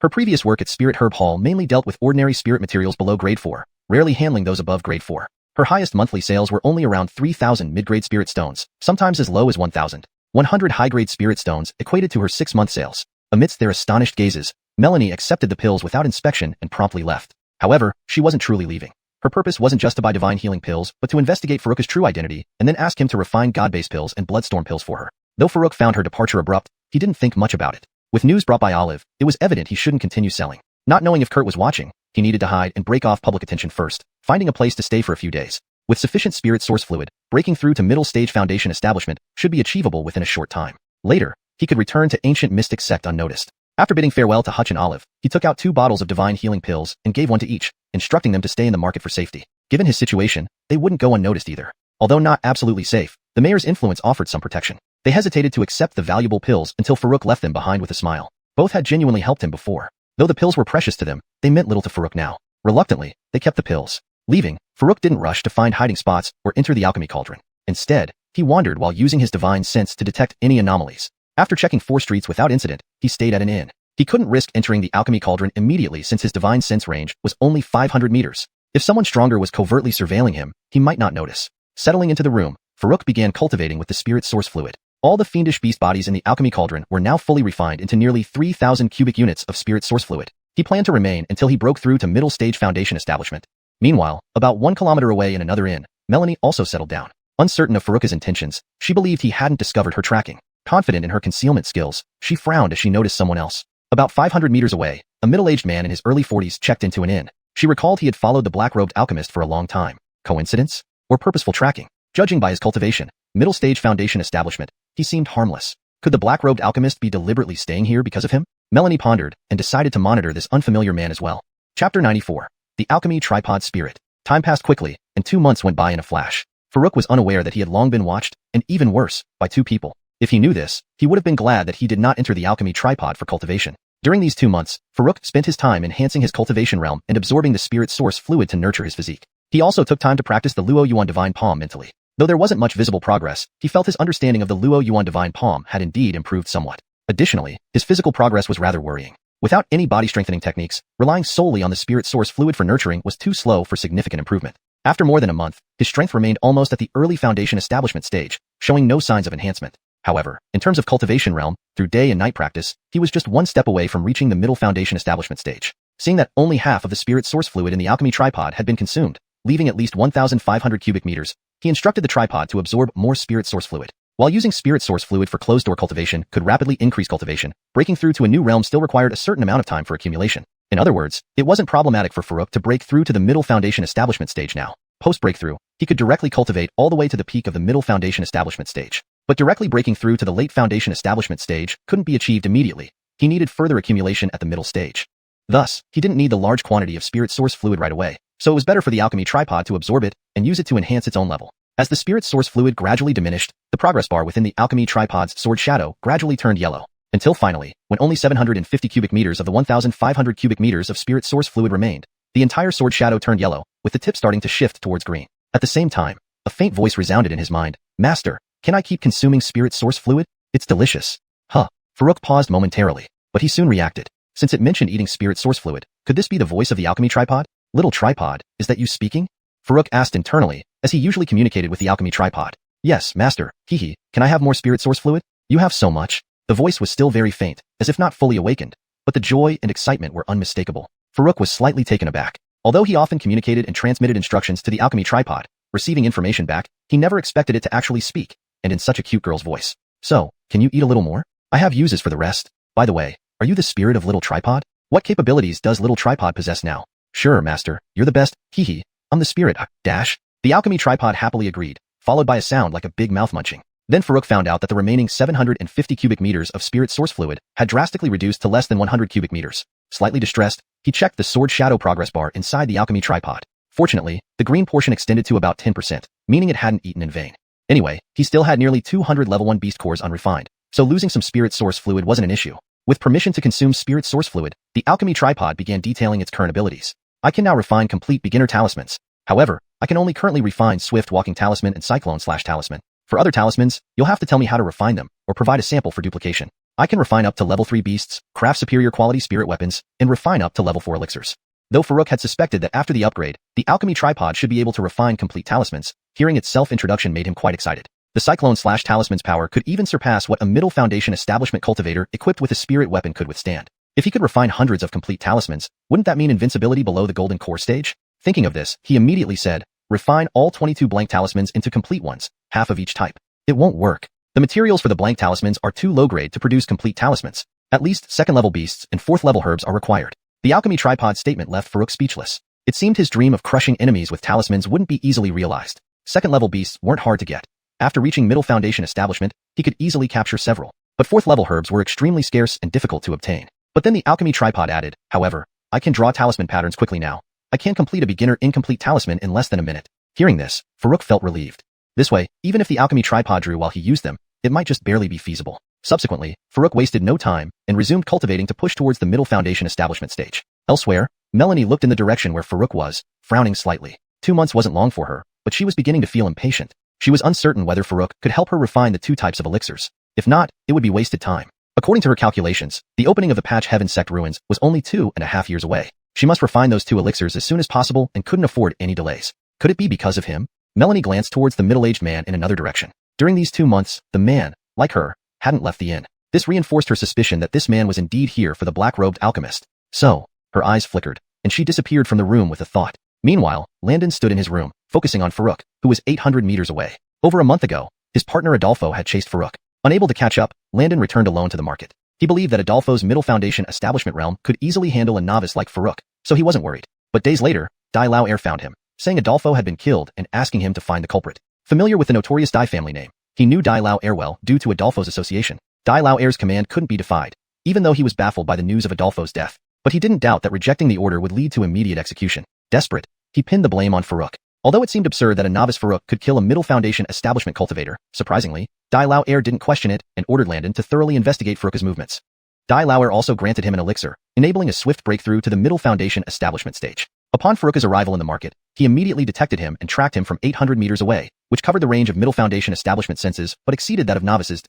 Her previous work at Spirit Herb Hall mainly dealt with ordinary spirit materials below grade 4, rarely handling those above grade 4. Her highest monthly sales were only around 3,000 mid-grade spirit stones, sometimes as low as 1,000. 100 high-grade spirit stones equated to her 6-month sales. Amidst their astonished gazes, Melanie accepted the pills without inspection and promptly left. However, she wasn't truly leaving. Her purpose wasn't just to buy divine healing pills, but to investigate Farouk's true identity and then ask him to refine god-based pills and bloodstorm pills for her. Though Farouk found her departure abrupt, he didn't think much about it. With news brought by Olive, it was evident he shouldn't continue selling. Not knowing if Kurt was watching, he needed to hide and break off public attention first, finding a place to stay for a few days. With sufficient spirit source fluid, breaking through to middle-stage foundation establishment should be achievable within a short time. Later, he could return to ancient mystic sect unnoticed. After bidding farewell to Hutch and Olive, he took out 2 bottles of divine healing pills and gave one to each, instructing them to stay in the market for safety. Given his situation, they wouldn't go unnoticed either. Although not absolutely safe, the mayor's influence offered some protection. They hesitated to accept the valuable pills until Farouk left them behind with a smile. Both had genuinely helped him before. Though the pills were precious to them, they meant little to Farouk now. Reluctantly, they kept the pills. Leaving, Farouk didn't rush to find hiding spots or enter the Alchemy Cauldron. Instead, he wandered while using his divine sense to detect any anomalies. After checking 4 streets without incident, he stayed at an inn. He couldn't risk entering the Alchemy Cauldron immediately since his divine sense range was only 500 meters. If someone stronger was covertly surveilling him, he might not notice. Settling into the room, Farouk began cultivating with the spirit source fluid. All the fiendish beast bodies in the Alchemy Cauldron were now fully refined into nearly 3,000 cubic units of spirit source fluid. He planned to remain until he broke through to middle stage foundation establishment. Meanwhile, about 1 kilometer away in another inn, Melanie also settled down. Uncertain of Farouk's intentions, she believed he hadn't discovered her tracking. Confident in her concealment skills, she frowned as she noticed someone else. About 500 meters away, a middle-aged man in his early 40s checked into an inn. She recalled he had followed the black-robed alchemist for a long time. Coincidence? Or purposeful tracking? Judging by his cultivation, middle-stage foundation establishment, he seemed harmless. Could the black-robed alchemist be deliberately staying here because of him? Melanie pondered and decided to monitor this unfamiliar man as well. Chapter 94. The Alchemy Tripod Spirit. Time passed quickly, and 2 months went by in a flash. Farouk was unaware that he had long been watched, and even worse, by two people. If he knew this, he would have been glad that he did not enter the alchemy tripod for cultivation. During these 2 months, Farouk spent his time enhancing his cultivation realm and absorbing the spirit source fluid to nurture his physique. He also took time to practice the Luo Yuan Divine Palm mentally. Though there wasn't much visible progress, he felt his understanding of the Luo Yuan Divine Palm had indeed improved somewhat. Additionally, his physical progress was rather worrying. Without any body strengthening techniques, relying solely on the spirit source fluid for nurturing was too slow for significant improvement. After more than a month, his strength remained almost at the early foundation establishment stage, showing no signs of enhancement. However, in terms of cultivation realm, through day and night practice, he was just one step away from reaching the middle foundation establishment stage. Seeing that only half of the spirit source fluid in the alchemy tripod had been consumed, leaving at least 1,500 cubic meters, he instructed the tripod to absorb more spirit source fluid. While using spirit source fluid for closed-door cultivation could rapidly increase cultivation, breaking through to a new realm still required a certain amount of time for accumulation. In other words, it wasn't problematic for Farouk to break through to the middle foundation establishment stage now. Post-breakthrough, he could directly cultivate all the way to the peak of the middle foundation establishment stage. But directly breaking through to the late foundation establishment stage couldn't be achieved immediately. He needed further accumulation at the middle stage. Thus, he didn't need the large quantity of spirit source fluid right away, so it was better for the alchemy tripod to absorb it and use it to enhance its own level. As the spirit source fluid gradually diminished, the progress bar within the alchemy tripod's sword shadow gradually turned yellow, until finally, when only 750 cubic meters of the 1,500 cubic meters of spirit source fluid remained, the entire sword shadow turned yellow, with the tip starting to shift towards green. At the same time, a faint voice resounded in his mind. Master, can I keep consuming spirit source fluid? It's delicious. Farouk paused momentarily, but he soon reacted. Since it mentioned eating spirit source fluid, could this be the voice of the alchemy tripod? Little tripod, is that you speaking? Farouk asked internally, as he usually communicated with the alchemy tripod. Yes, master, hehe, can I have more spirit source fluid? You have so much. The voice was still very faint, as if not fully awakened, but the joy and excitement were unmistakable. Farouk was slightly taken aback. Although he often communicated and transmitted instructions to the alchemy tripod, receiving information back, he never expected it to actually speak, and in such a cute girl's voice. So, can you eat a little more? I have uses for the rest. By the way, are you the spirit of little tripod? What capabilities does little tripod possess now? Sure, master, you're the best, hehe, I'm the spirit, dash. The alchemy tripod happily agreed, followed by a sound like a big mouth munching. Then Farouk found out that the remaining 750 cubic meters of spirit source fluid had drastically reduced to less than 100 cubic meters. Slightly distressed, he checked the sword shadow progress bar inside the alchemy tripod. Fortunately, the green portion extended to about 10%, meaning it hadn't eaten in vain. Anyway, he still had nearly 200 level 1 beast cores unrefined, so losing some spirit source fluid wasn't an issue. With permission to consume spirit source fluid, the alchemy tripod began detailing its current abilities. I can now refine complete beginner talismans. However, I can only currently refine swift walking talisman and cyclone/talisman. For other talismans, you'll have to tell me how to refine them, or provide a sample for duplication. I can refine up to level 3 beasts, craft superior quality spirit weapons, and refine up to level 4 elixirs. Though Farouk had suspected that after the upgrade, the alchemy tripod should be able to refine complete talismans, hearing its self-introduction made him quite excited. The cyclone/talisman's power could even surpass what a middle foundation establishment cultivator equipped with a spirit weapon could withstand. If he could refine hundreds of complete talismans, wouldn't that mean invincibility below the golden core stage? Thinking of this, he immediately said, refine all 22 blank talismans into complete ones, half of each type. It won't work. The materials for the blank talismans are too low grade to produce complete talismans. At least 2nd level beasts and 4th level herbs are required. The alchemy tripod statement left Farouk speechless. It seemed his dream of crushing enemies with talismans wouldn't be easily realized. 2nd level beasts weren't hard to get. After reaching middle foundation establishment, he could easily capture several. But 4th level herbs were extremely scarce and difficult to obtain. But then the alchemy tripod added, however, I can draw talisman patterns quickly now. I can complete a beginner incomplete talisman in less than a minute. Hearing this, Farouk felt relieved. This way, even if the alchemy tripod drew while he used them, it might just barely be feasible. Subsequently, Farouk wasted no time and resumed cultivating to push towards the middle foundation establishment stage. Elsewhere, Melanie looked in the direction where Farouk was, frowning slightly. 2 months wasn't long for her, but she was beginning to feel impatient. She was uncertain whether Farouk could help her refine the 2 types of elixirs. If not, it would be wasted time. According to her calculations, the opening of the Patch Heaven sect ruins was only 2.5 years away. She must refine those 2 elixirs as soon as possible and couldn't afford any delays. Could it be because of him? Melanie glanced towards the middle-aged man in another direction. During these 2 months, the man, like her, hadn't left the inn. This reinforced her suspicion that this man was indeed here for the black-robed alchemist. So, her eyes flickered, and she disappeared from the room with a thought. Meanwhile, Landon stood in his room, focusing on Farouk, who was 800 meters away. Over a month ago, his partner Adolfo had chased Farouk. Unable to catch up, Landon returned alone to the market. He believed that Adolfo's middle foundation establishment realm could easily handle a novice like Farouk, so he wasn't worried. But days later, Dai Lao Air found him, saying Adolfo had been killed and asking him to find the culprit. Familiar with the notorious Dai family name, he knew Dai Lao Air well due to Adolfo's association. Dai Lao Air's command couldn't be defied, even though he was baffled by the news of Adolfo's death. But he didn't doubt that rejecting the order would lead to immediate execution. Desperate, he pinned the blame on Farouk. Although it seemed absurd that a novice Farouk could kill a Middle Foundation establishment cultivator, surprisingly, Dai Lao Air didn't question it and ordered Landon to thoroughly investigate Farouk's movements. Dai Lao Air also granted him an elixir, enabling a swift breakthrough to the Middle Foundation establishment stage. Upon Farouk's arrival in the market, he immediately detected him and tracked him from 800 meters away, which covered the range of Middle Foundation establishment senses but exceeded that of novices.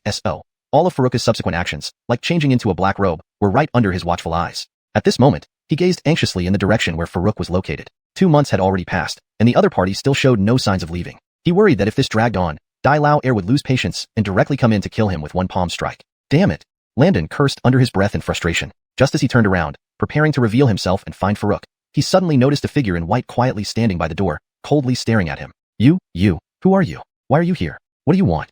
All of Farouk's subsequent actions, like changing into a black robe, were right under his watchful eyes. At this moment, he gazed anxiously in the direction where Farouk was located. 2 months had already passed, and the other party still showed no signs of leaving. He worried that if this dragged on, Dai Lao Air would lose patience and directly come in to kill him with one palm strike. Damn it! Landon cursed under his breath in frustration. Just as he turned around, preparing to reveal himself and find Farouk, he suddenly noticed a figure in white quietly standing by the door, coldly staring at him. You, who are you? Why are you here? What do you want?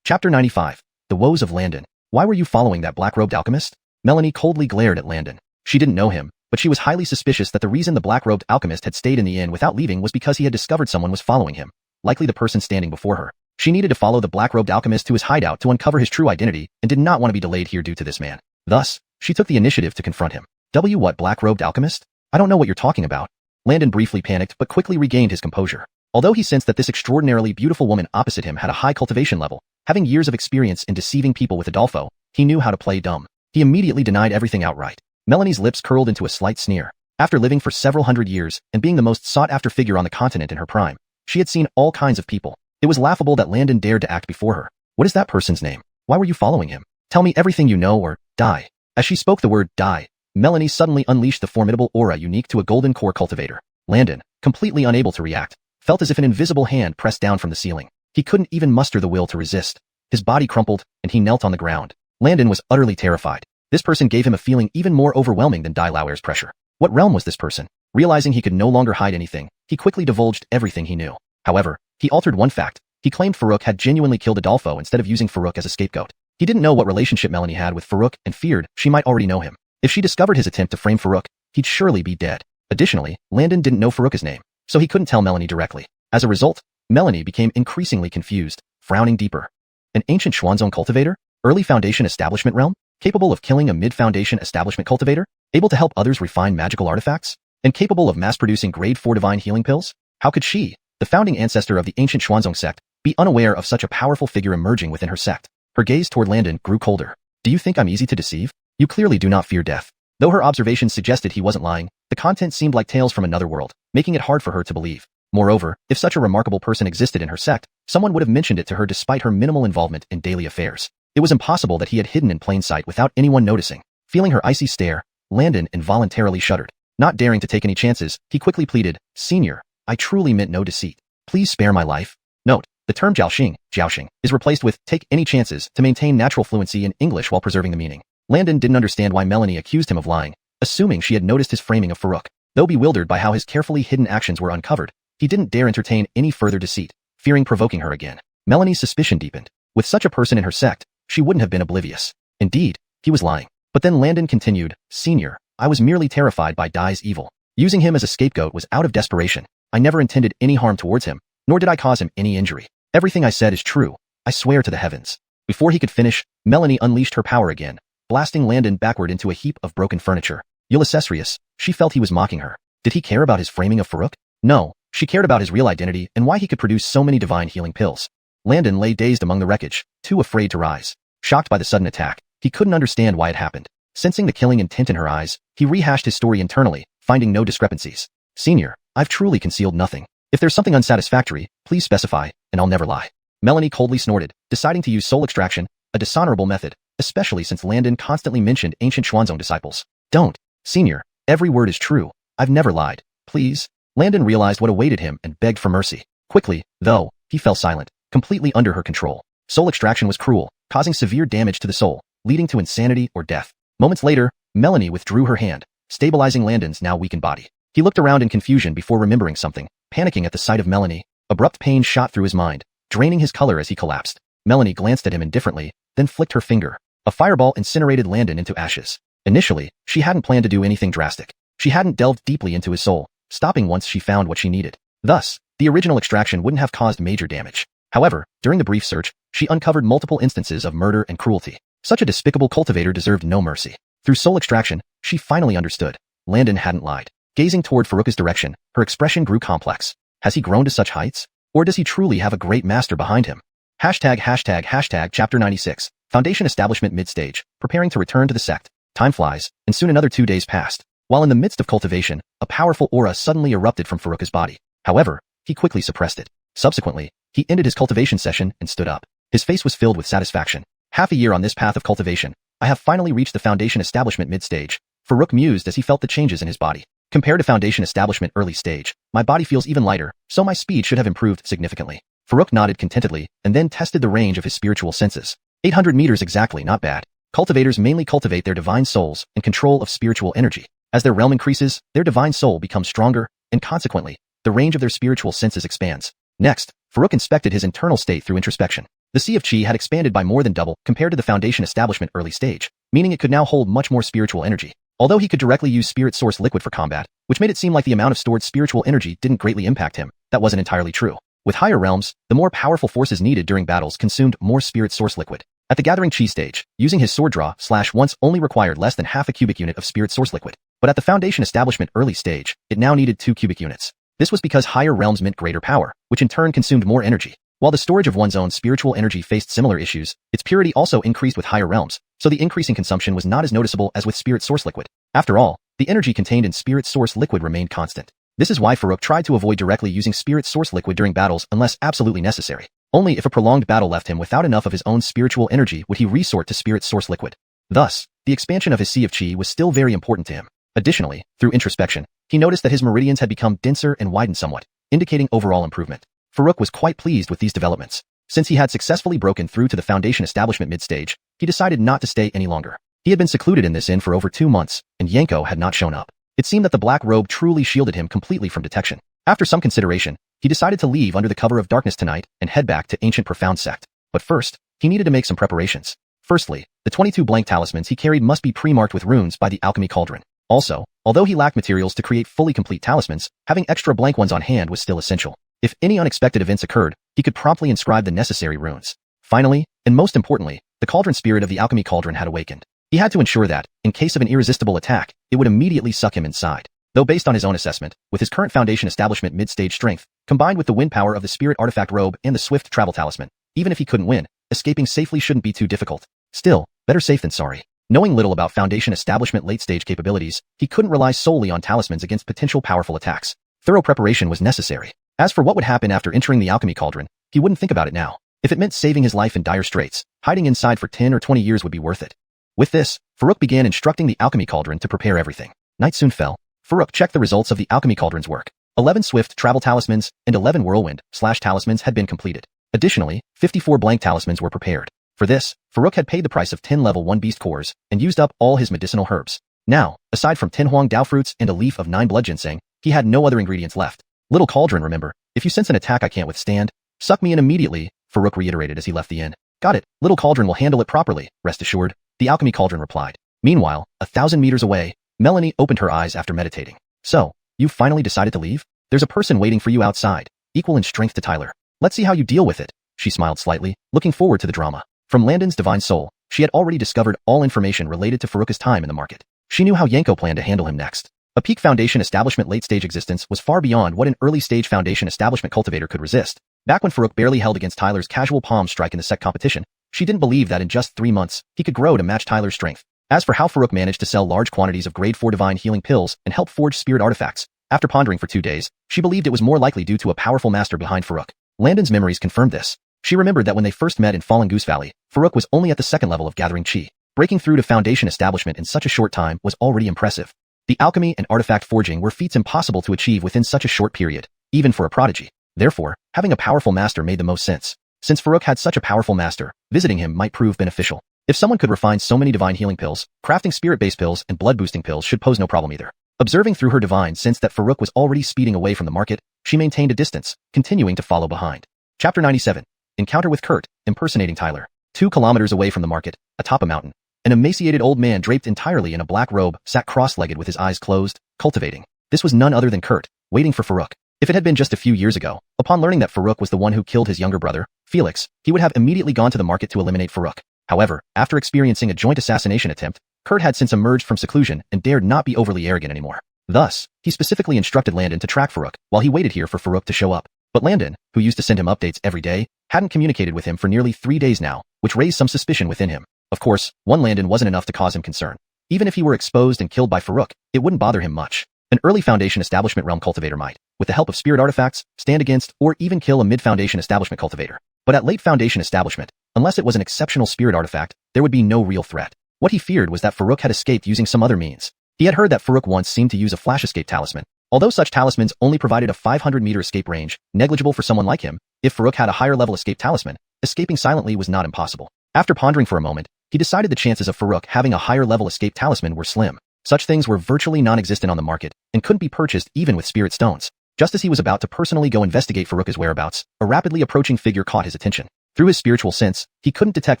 Chapter 95. The Woes of Landon. Why were you following that black-robed alchemist? Melanie coldly glared at Landon. She didn't know him, but she was highly suspicious that the reason the black-robed alchemist had stayed in the inn without leaving was because he had discovered someone was following him, likely the person standing before her. She needed to follow the black-robed alchemist to his hideout to uncover his true identity and did not want to be delayed here due to this man. Thus, she took the initiative to confront him. What black-robed alchemist? I don't know what you're talking about. Landon briefly panicked but quickly regained his composure. Although he sensed that this extraordinarily beautiful woman opposite him had a high cultivation level, having years of experience in deceiving people with Adolfo, he knew how to play dumb. He immediately denied everything outright. Melanie's lips curled into a slight sneer. After living for several hundred years and being the most sought-after figure on the continent in her prime, she had seen all kinds of people. It was laughable that Landon dared to act before her. What is that person's name? Why were you following him? Tell me everything you know or die. As she spoke the word die, Melanie suddenly unleashed the formidable aura unique to a golden core cultivator. Landon, completely unable to react, felt as if an invisible hand pressed down from the ceiling. He couldn't even muster the will to resist. His body crumpled, and he knelt on the ground. Landon was utterly terrified. This person gave him a feeling even more overwhelming than Dai Lao Air's pressure. What realm was this person? Realizing he could no longer hide anything, he quickly divulged everything he knew. However, he altered one fact. He claimed Farouk had genuinely killed Adolfo instead of using Farouk as a scapegoat. He didn't know what relationship Melanie had with Farouk and feared she might already know him. If she discovered his attempt to frame Farouk, he'd surely be dead. Additionally, Landon didn't know Farouk's name, so he couldn't tell Melanie directly. As a result, Melanie became increasingly confused, frowning deeper. An ancient Xuanzong cultivator? Early Foundation establishment realm? Capable of killing a mid-Foundation establishment cultivator? Able to help others refine magical artifacts? And capable of mass-producing grade 4 divine healing pills? How could she, the founding ancestor of the ancient Xuanzong sect, be unaware of such a powerful figure emerging within her sect? Her gaze toward Landon grew colder. Do you think I'm easy to deceive? You clearly do not fear death. Though her observations suggested he wasn't lying, the content seemed like tales from another world, making it hard for her to believe. Moreover, if such a remarkable person existed in her sect, someone would have mentioned it to her despite her minimal involvement in daily affairs. It was impossible that he had hidden in plain sight without anyone noticing. Feeling her icy stare, Landon involuntarily shuddered. Not daring to take any chances, he quickly pleaded, Senior, I truly meant no deceit. Please spare my life. Note, the term jiaoxing, is replaced with take any chances to maintain natural fluency in English while preserving the meaning. Landon didn't understand why Melanie accused him of lying, assuming she had noticed his framing of Farouk. Though bewildered by how his carefully hidden actions were uncovered, he didn't dare entertain any further deceit, fearing provoking her again. Melanie's suspicion deepened. With such a person in her sect, she wouldn't have been oblivious. Indeed, he was lying. But then Landon continued, Senior, I was merely terrified by Dai's evil. Using him as a scapegoat was out of desperation. I never intended any harm towards him, nor did I cause him any injury. Everything I said is true. I swear to the heavens. Before he could finish, Melanie unleashed her power again, blasting Landon backward into a heap of broken furniture. Ulysses, she felt he was mocking her. Did he care about his framing of Farouk? No, she cared about his real identity and why he could produce so many divine healing pills. Landon lay dazed among the wreckage, too afraid to rise. Shocked by the sudden attack, he couldn't understand why it happened. Sensing the killing intent in her eyes, he rehashed his story internally, finding no discrepancies. Senior, I've truly concealed nothing. If there's something unsatisfactory, please specify, and I'll never lie. Melanie coldly snorted, deciding to use soul extraction, a dishonorable method, especially since Landon constantly mentioned ancient Xuanzong disciples. Don't. Senior, every word is true. I've never lied. Please. Landon realized what awaited him and begged for mercy. Quickly, though, he fell silent, completely under her control. Soul extraction was cruel, causing severe damage to the soul, leading to insanity or death. Moments later, Melanie withdrew her hand, stabilizing Landon's now weakened body. He looked around in confusion before remembering something, panicking at the sight of Melanie. Abrupt pain shot through his mind, draining his color as he collapsed. Melanie glanced at him indifferently, then flicked her finger. A fireball incinerated Landon into ashes. Initially, she hadn't planned to do anything drastic. She hadn't delved deeply into his soul, stopping once she found what she needed. Thus, the original extraction wouldn't have caused major damage. However, during the brief search, she uncovered multiple instances of murder and cruelty. Such a despicable cultivator deserved no mercy. Through soul extraction, she finally understood. Landon hadn't lied. Gazing toward Farouk's direction, her expression grew complex. Has he grown to such heights? Or does he truly have a great master behind him? Chapter 96. Foundation establishment mid-stage, preparing to return to the sect. Time flies, and soon another 2 days passed. While in the midst of cultivation, a powerful aura suddenly erupted from Farouk's body. However, he quickly suppressed it. Subsequently, he ended his cultivation session and stood up. His face was filled with satisfaction. Half a year on this path of cultivation, I have finally reached the foundation establishment mid-stage. Farouk mused as he felt the changes in his body. Compared to foundation establishment early stage, my body feels even lighter, so my speed should have improved significantly. Farouk nodded contentedly and then tested the range of his spiritual senses. 800 meters exactly, not bad. Cultivators mainly cultivate their divine souls and control of spiritual energy. As their realm increases, their divine soul becomes stronger, and consequently, the range of their spiritual senses expands. Next, Farouk inspected his internal state through introspection. The Sea of Qi had expanded by more than double compared to the foundation establishment early stage, meaning it could now hold much more spiritual energy. Although he could directly use spirit source liquid for combat, which made it seem like the amount of stored spiritual energy didn't greatly impact him, that wasn't entirely true. With higher realms, the more powerful forces needed during battles consumed more spirit source liquid. At the gathering Qi stage, using his sword draw once only required less than half a cubic unit of spirit source liquid. But at the foundation establishment early stage, it now needed 2 cubic units. This was because higher realms meant greater power, which in turn consumed more energy. While the storage of one's own spiritual energy faced similar issues, its purity also increased with higher realms, so the increase in consumption was not as noticeable as with spirit source liquid. After all, the energy contained in spirit source liquid remained constant. This is why Farouk tried to avoid directly using spirit source liquid during battles unless absolutely necessary. Only if a prolonged battle left him without enough of his own spiritual energy would he resort to spirit source liquid. Thus, the expansion of his Sea of Qi was still very important to him. Additionally, through introspection, he noticed that his meridians had become denser and widened somewhat, indicating overall improvement. Farouk was quite pleased with these developments. Since he had successfully broken through to the foundation establishment mid-stage, he decided not to stay any longer. He had been secluded in this inn for over 2 months, and Yanko had not shown up. It seemed that the black robe truly shielded him completely from detection. After some consideration, he decided to leave under the cover of darkness tonight and head back to Ancient Profound Sect. But first, he needed to make some preparations. Firstly, the 22 blank talismans he carried must be pre-marked with runes by the Alchemy Cauldron. Also, although he lacked materials to create fully complete talismans, having extra blank ones on hand was still essential. If any unexpected events occurred, he could promptly inscribe the necessary runes. Finally, and most importantly, the cauldron spirit of the Alchemy Cauldron had awakened. He had to ensure that, in case of an irresistible attack, it would immediately suck him inside. Though based on his own assessment, with his current foundation establishment mid-stage strength, combined with the wind power of the spirit artifact robe and the swift travel talisman, even if he couldn't win, escaping safely shouldn't be too difficult. Still, better safe than sorry. Knowing little about foundation establishment late-stage capabilities, he couldn't rely solely on talismans against potential powerful attacks. Thorough preparation was necessary. As for what would happen after entering the Alchemy Cauldron, he wouldn't think about it now. If it meant saving his life in dire straits, hiding inside for 10 or 20 years would be worth it. With this, Farouk began instructing the Alchemy Cauldron to prepare everything. Night soon fell. Farouk checked the results of the Alchemy Cauldron's work. 11 swift travel talismans and 11 whirlwind/talismans had been completed. Additionally, 54 blank talismans were prepared. For this, Farouk had paid the price of 10 level 1 beast cores and used up all his medicinal herbs. Now, aside from 10 huang dao fruits and a leaf of 9 blood ginseng, he had no other ingredients left. Little Cauldron, remember, if you sense an attack I can't withstand, suck me in immediately, Farouk reiterated as he left the inn. Got it, Little Cauldron will handle it properly, rest assured, the Alchemy Cauldron replied. Meanwhile, 1,000 meters away, Melanie opened her eyes after meditating. So, you finally decided to leave? There's a person waiting for you outside, equal in strength to Tyler. Let's see how you deal with it. She smiled slightly, looking forward to the drama. From Landon's divine soul, she had already discovered all information related to Farouk's time in the market. She knew how Yanko planned to handle him next. A peak foundation establishment late-stage existence was far beyond what an early-stage foundation establishment cultivator could resist. Back when Farouk barely held against Tyler's casual palm strike in the Sect Competition, she didn't believe that in just 3 months, he could grow to match Tyler's strength. As for how Farouk managed to sell large quantities of grade 4 divine healing pills and help forge spirit artifacts, after pondering for 2 days, she believed it was more likely due to a powerful master behind Farouk. Landon's memories confirmed this. She remembered that when they first met in Fallen Goose Valley, Farouk was only at the 2nd level of gathering Qi. Breaking through to foundation establishment in such a short time was already impressive. The alchemy and artifact forging were feats impossible to achieve within such a short period, even for a prodigy. Therefore, having a powerful master made the most sense. Since Farouk had such a powerful master, visiting him might prove beneficial. If someone could refine so many divine healing pills, crafting spirit-based pills and blood-boosting pills should pose no problem either. Observing through her divine sense that Farouk was already speeding away from the market, she maintained a distance, continuing to follow behind. Chapter 97. Encounter with Kurt, impersonating Tyler. 2 kilometers away from the market, atop a mountain, an emaciated old man draped entirely in a black robe sat cross-legged with his eyes closed, cultivating. This was none other than Kurt, waiting for Farouk. If it had been just a few years ago, upon learning that Farouk was the one who killed his younger brother, Felix, he would have immediately gone to the market to eliminate Farouk. However, after experiencing a joint assassination attempt, Kurt had since emerged from seclusion and dared not be overly arrogant anymore. Thus, he specifically instructed Landon to track Farouk while he waited here for Farouk to show up. But Landon, who used to send him updates every day, hadn't communicated with him for nearly 3 days now, which raised some suspicion within him. Of course, one Landon wasn't enough to cause him concern. Even if he were exposed and killed by Farouk, it wouldn't bother him much. An early Foundation Establishment realm cultivator might, with the help of spirit artifacts, stand against or even kill a mid-Foundation Establishment cultivator. But at late Foundation Establishment, unless it was an exceptional spirit artifact, there would be no real threat. What he feared was that Farouk had escaped using some other means. He had heard that Farouk once seemed to use a flash escape talisman. Although such talismans only provided a 500-meter escape range, negligible for someone like him, if Farouk had a higher-level escape talisman, escaping silently was not impossible. After pondering for a moment, he decided the chances of Farouk having a higher-level escape talisman were slim. Such things were virtually non-existent on the market and couldn't be purchased even with spirit stones. Just as he was about to personally go investigate Farouk's whereabouts, a rapidly approaching figure caught his attention. Through his spiritual sense, he couldn't detect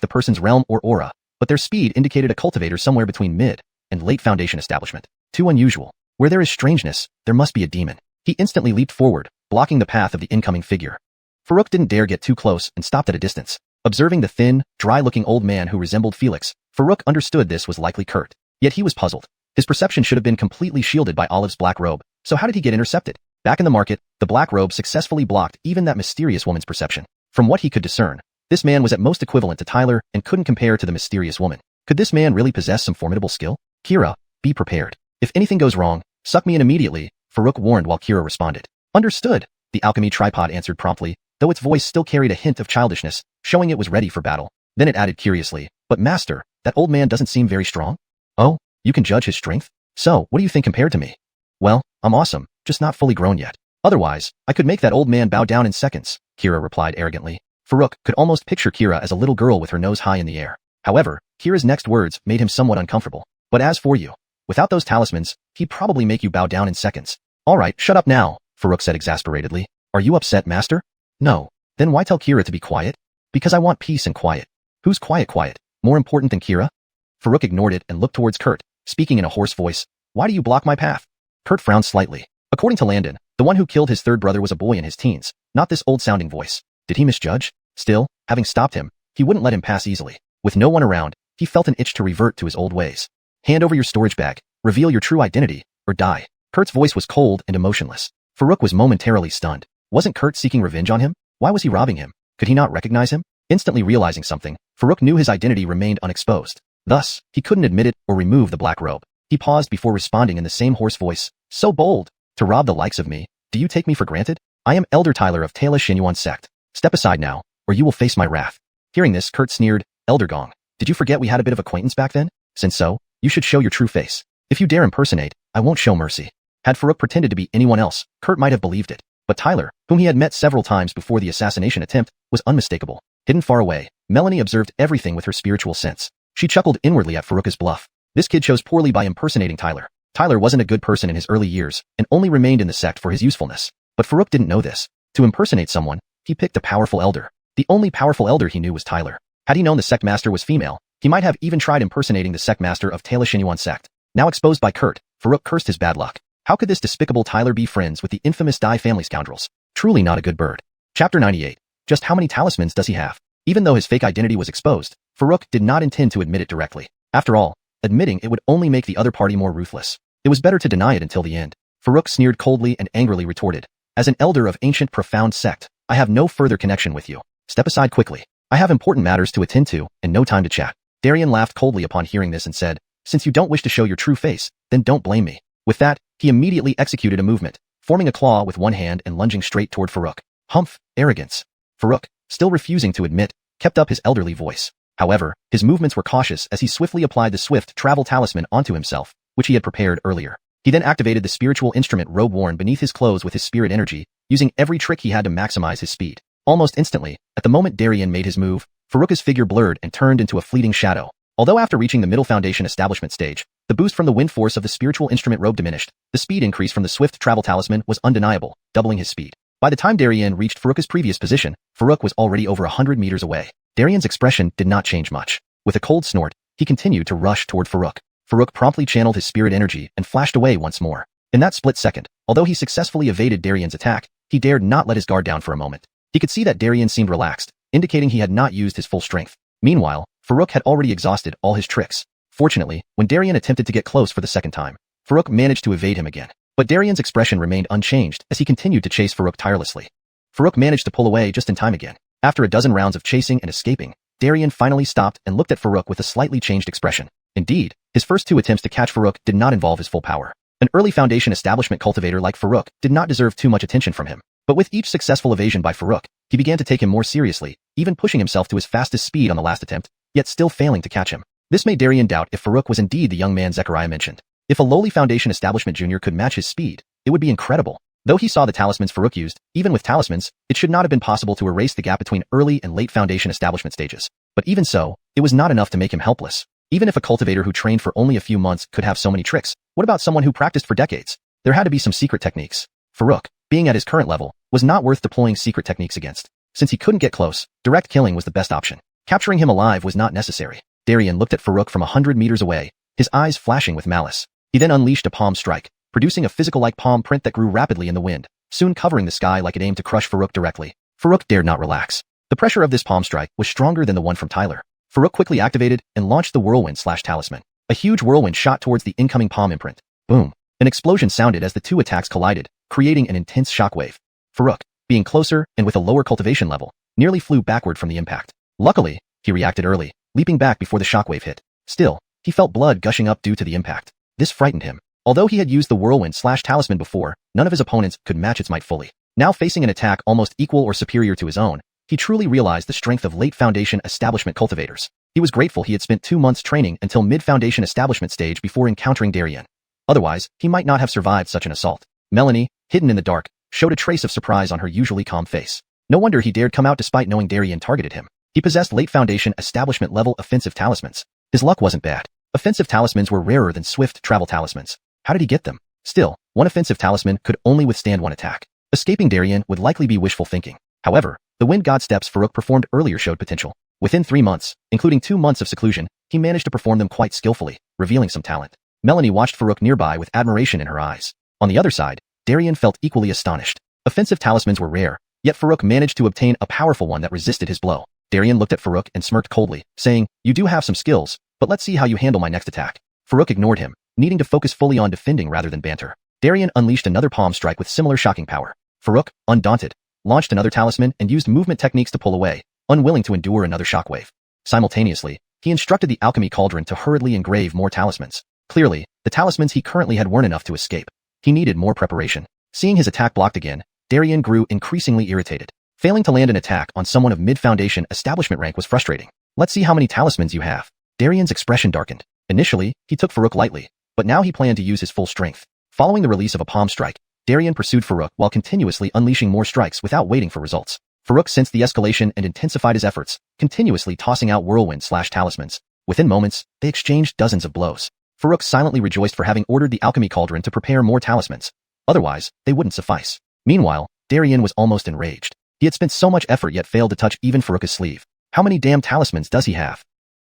the person's realm or aura, but their speed indicated a cultivator somewhere between mid and late Foundation Establishment. Too unusual. Where there is strangeness, there must be a demon. He instantly leaped forward, blocking the path of the incoming figure. Farouk didn't dare get too close and stopped at a distance. Observing the thin, dry-looking old man who resembled Felix, Farouk understood this was likely Kurt. Yet he was puzzled. His perception should have been completely shielded by Olive's black robe, so how did he get intercepted? Back in the market, the black robe successfully blocked even that mysterious woman's perception. From what he could discern, this man was at most equivalent to Tyler and couldn't compare to the mysterious woman. Could this man really possess some formidable skill? Kira, be prepared. If anything goes wrong, suck me in immediately, Farouk warned while Kira responded. Understood, the alchemy tripod answered promptly, though its voice still carried a hint of childishness, showing it was ready for battle. Then it added curiously, but master, that old man doesn't seem very strong? Oh, you can judge his strength? So, what do you think compared to me? Well, I'm awesome, just not fully grown yet. Otherwise, I could make that old man bow down in seconds, Kira replied arrogantly. Farouk could almost picture Kira as a little girl with her nose high in the air. However, Kira's next words made him somewhat uncomfortable. But as for you, without those talismans, he'd probably make you bow down in seconds. All right, shut up now, Farouk said exasperatedly. Are you upset, master? No. Then why tell Kira to be quiet? Because I want peace and quiet. Who's quiet? More important than Kira? Farouk ignored it and looked towards Kurt, speaking in a hoarse voice. Why do you block my path? Kurt frowned slightly. According to Landon, the one who killed his third brother was a boy in his teens, not this old-sounding voice. Did he misjudge? Still, having stopped him, he wouldn't let him pass easily. With no one around, he felt an itch to revert to his old ways. Hand over your storage bag, reveal your true identity, or die. Kurt's voice was cold and emotionless. Farouk was momentarily stunned. Wasn't Kurt seeking revenge on him? Why was he robbing him? Could he not recognize him? Instantly realizing something, Farouk knew his identity remained unexposed. Thus, he couldn't admit it or remove the black robe. He paused before responding in the same hoarse voice. So bold. To rob the likes of me. Do you take me for granted? I am Elder Tyler of Taila Xianxia Sect. Step aside now, or you will face my wrath. Hearing this, Kurt sneered. Elder Gong. Did you forget we had a bit of acquaintance back then? Since so, you should show your true face. If you dare impersonate, I won't show mercy. Had Farouk pretended to be anyone else, Kurt might have believed it. But Tyler, whom he had met several times before the assassination attempt, was unmistakable. Hidden far away, Melanie observed everything with her spiritual sense. She chuckled inwardly at Farouk's bluff. This kid chose poorly by impersonating Tyler. Tyler wasn't a good person in his early years, and only remained in the sect for his usefulness. But Farouk didn't know this. To impersonate someone, he picked a powerful elder. The only powerful elder he knew was Tyler. Had he known the sect master was female, he might have even tried impersonating the sect master of Taila Xianxia Sect. Now exposed by Kurt, Farouk cursed his bad luck. How could this despicable Tyler be friends with the infamous Dai family scoundrels? Truly not a good bird. Chapter 98. Just how many talismans does he have? Even though his fake identity was exposed, Farouk did not intend to admit it directly. After all, admitting it would only make the other party more ruthless. It was better to deny it until the end. Farouk sneered coldly and angrily retorted. As an elder of ancient profound sect, I have no further connection with you. Step aside quickly. I have important matters to attend to, and no time to chat. Darian laughed coldly upon hearing this and said, since you don't wish to show your true face, then don't blame me. With that, he immediately executed a movement, forming a claw with one hand and lunging straight toward Farouk. Humph, arrogance. Farouk, still refusing to admit, kept up his elderly voice. However, his movements were cautious as he swiftly applied the swift travel talisman onto himself, which he had prepared earlier. He then activated the spiritual instrument robe worn beneath his clothes with his spirit energy, using every trick he had to maximize his speed. Almost instantly, at the moment Darian made his move, Farouk's figure blurred and turned into a fleeting shadow. Although after reaching the middle foundation establishment stage, the boost from the wind force of the spiritual instrument robe diminished, the speed increase from the swift travel talisman was undeniable, doubling his speed. By the time Darian reached Farouk's previous position, Farouk was already over 100 meters away. Darian's expression did not change much. With a cold snort, he continued to rush toward Farouk. Farouk promptly channeled his spirit energy and flashed away once more. In that split second, although he successfully evaded Darian's attack, he dared not let his guard down for a moment. He could see that Darian seemed relaxed, indicating he had not used his full strength. Meanwhile, Farouk had already exhausted all his tricks. Fortunately, when Darian attempted to get close for the second time, Farouk managed to evade him again. But Darian's expression remained unchanged as he continued to chase Farouk tirelessly. Farouk managed to pull away just in time again. After a dozen rounds of chasing and escaping, Darian finally stopped and looked at Farouk with a slightly changed expression. Indeed, his first 2 attempts to catch Farouk did not involve his full power. An early Foundation establishment cultivator like Farouk did not deserve too much attention from him. But with each successful evasion by Farouk, he began to take him more seriously, even pushing himself to his fastest speed on the last attempt, yet still failing to catch him. This made Darian doubt if Farouk was indeed the young man Zechariah mentioned. If a lowly Foundation establishment junior could match his speed, it would be incredible. Though he saw the talismans Farouk used, even with talismans, it should not have been possible to erase the gap between early and late Foundation establishment stages. But even so, it was not enough to make him helpless. Even if a cultivator who trained for only a few months could have so many tricks, what about someone who practiced for decades? There had to be some secret techniques. Farouk, being at his current level, was not worth deploying secret techniques against. Since he couldn't get close, direct killing was the best option. Capturing him alive was not necessary. Darian looked at Farouk from 100 meters away, his eyes flashing with malice. He then unleashed a palm strike, producing a physical-like palm print that grew rapidly in the wind, soon covering the sky like it aimed to crush Farouk directly. Farouk dared not relax. The pressure of this palm strike was stronger than the one from Tyler. Farouk quickly activated and launched the whirlwind/talisman. A huge whirlwind shot towards the incoming palm imprint. Boom! An explosion sounded as the 2 attacks collided, creating an intense shockwave. Farouk, being closer and with a lower cultivation level, nearly flew backward from the impact. Luckily, he reacted early, leaping back before the shockwave hit. Still, he felt blood gushing up due to the impact. This frightened him. Although he had used the whirlwind/talisman before, none of his opponents could match its might fully. Now facing an attack almost equal or superior to his own, he truly realized the strength of late Foundation establishment cultivators. He was grateful he had spent 2 months training until mid-Foundation establishment stage before encountering Darian. Otherwise, he might not have survived such an assault. Melanie, hidden in the dark, showed a trace of surprise on her usually calm face. No wonder he dared come out despite knowing Darian targeted him. He possessed late Foundation establishment level offensive talismans. His luck wasn't bad. Offensive talismans were rarer than swift travel talismans. How did he get them? Still, one offensive talisman could only withstand 1 attack. Escaping Darian would likely be wishful thinking. However, the Wind God steps Farouk performed earlier showed potential. Within 3 months, including 2 months of seclusion, he managed to perform them quite skillfully, revealing some talent. Melanie watched Farouk nearby with admiration in her eyes. On the other side, Darian felt equally astonished. Offensive talismans were rare, yet Farouk managed to obtain a powerful one that resisted his blow. Darian looked at Farouk and smirked coldly, saying, "You do have some skills, but let's see how you handle my next attack." Farouk ignored him, needing to focus fully on defending rather than banter. Darian unleashed another palm strike with similar shocking power. Farouk, undaunted, launched another talisman and used movement techniques to pull away, unwilling to endure another shockwave. Simultaneously, he instructed the Alchemy Cauldron to hurriedly engrave more talismans. Clearly, the talismans he currently had weren't enough to escape. He needed more preparation. Seeing his attack blocked again, Darian grew increasingly irritated. Failing to land an attack on someone of mid-Foundation establishment rank was frustrating. "Let's see how many talismans you have." Darian's expression darkened. Initially, he took Farouk lightly, but now he planned to use his full strength. Following the release of a palm strike, Darian pursued Farouk while continuously unleashing more strikes without waiting for results. Farouk sensed the escalation and intensified his efforts, continuously tossing out whirlwind/talismans. Within moments, they exchanged dozens of blows. Farouk silently rejoiced for having ordered the Alchemy Cauldron to prepare more talismans. Otherwise, they wouldn't suffice. Meanwhile, Darian was almost enraged. He had spent so much effort yet failed to touch even Farouk's sleeve. How many damn talismans does he have?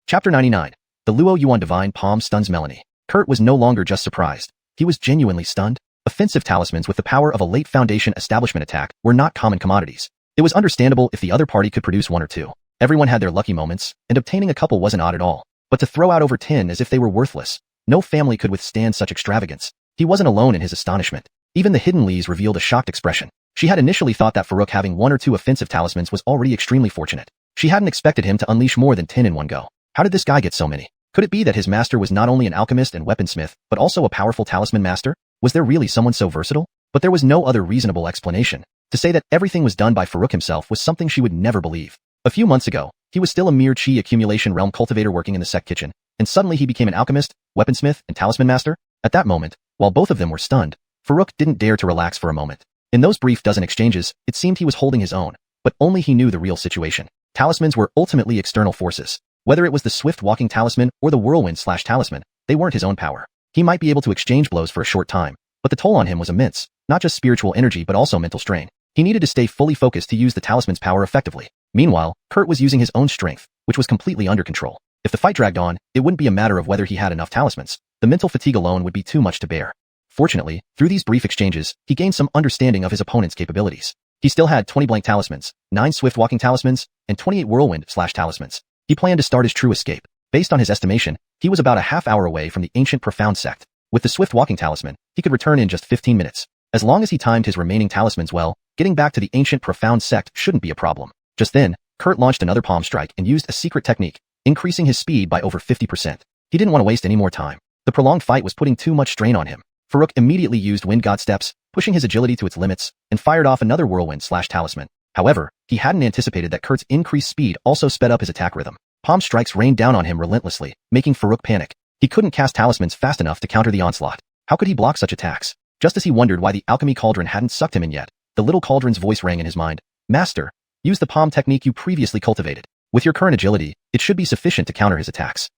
Chapter 99. The Luo Yuan Divine Palm stuns Melanie. Kurt was no longer just surprised. He was genuinely stunned. Offensive talismans with the power of a late Foundation establishment attack were not common commodities. It was understandable if the other party could produce 1 or 2. Everyone had their lucky moments, and obtaining a couple wasn't odd at all. But to throw out over 10 as if they were worthless, no family could withstand such extravagance. He wasn't alone in his astonishment. Even the hidden Lees revealed a shocked expression. She had initially thought that Farouk having 1 or 2 offensive talismans was already extremely fortunate. She hadn't expected him to unleash more than 10 in one go. How did this guy get so many? Could it be that his master was not only an alchemist and weaponsmith, but also a powerful talisman master? Was there really someone so versatile? But there was no other reasonable explanation. To say that everything was done by Farouk himself was something she would never believe. A few months ago, he was still a mere chi accumulation realm cultivator working in the Sect kitchen, and suddenly he became an alchemist, weaponsmith, and talisman master? At that moment, while both of them were stunned, Farouk didn't dare to relax for a moment. In those brief dozen exchanges, it seemed he was holding his own, but only he knew the real situation. Talismans were ultimately external forces. Whether it was the swift walking talisman or the whirlwind/talisman, they weren't his own power. He might be able to exchange blows for a short time, but the toll on him was immense, not just spiritual energy but also mental strain. He needed to stay fully focused to use the talisman's power effectively. Meanwhile, Kurt was using his own strength, which was completely under control. If the fight dragged on, it wouldn't be a matter of whether he had enough talismans. The mental fatigue alone would be too much to bear. Fortunately, through these brief exchanges, he gained some understanding of his opponent's capabilities. He still had 20 blank talismans, 9 swift walking talismans, and 28 whirlwind/talismans. He planned to start his true escape. Based on his estimation, he was about a half hour away from the ancient profound sect. With the swift walking talisman, he could return in just 15 minutes. As long as he timed his remaining talismans well, getting back to the ancient profound sect shouldn't be a problem. Just then, Kurt launched another palm strike and used a secret technique, increasing his speed by over 50%. He didn't want to waste any more time. The prolonged fight was putting too much strain on him. Farouk immediately used Wind God Steps, pushing his agility to its limits, and fired off another whirlwind/talisman. However, he hadn't anticipated that Kurt's increased speed also sped up his attack rhythm. Palm strikes rained down on him relentlessly, making Farouk panic. He couldn't cast talismans fast enough to counter the onslaught. How could he block such attacks? Just as he wondered why the Alchemy Cauldron hadn't sucked him in yet, the little cauldron's voice rang in his mind. Master, use the palm technique you previously cultivated. With your current agility, it should be sufficient to counter his attacks.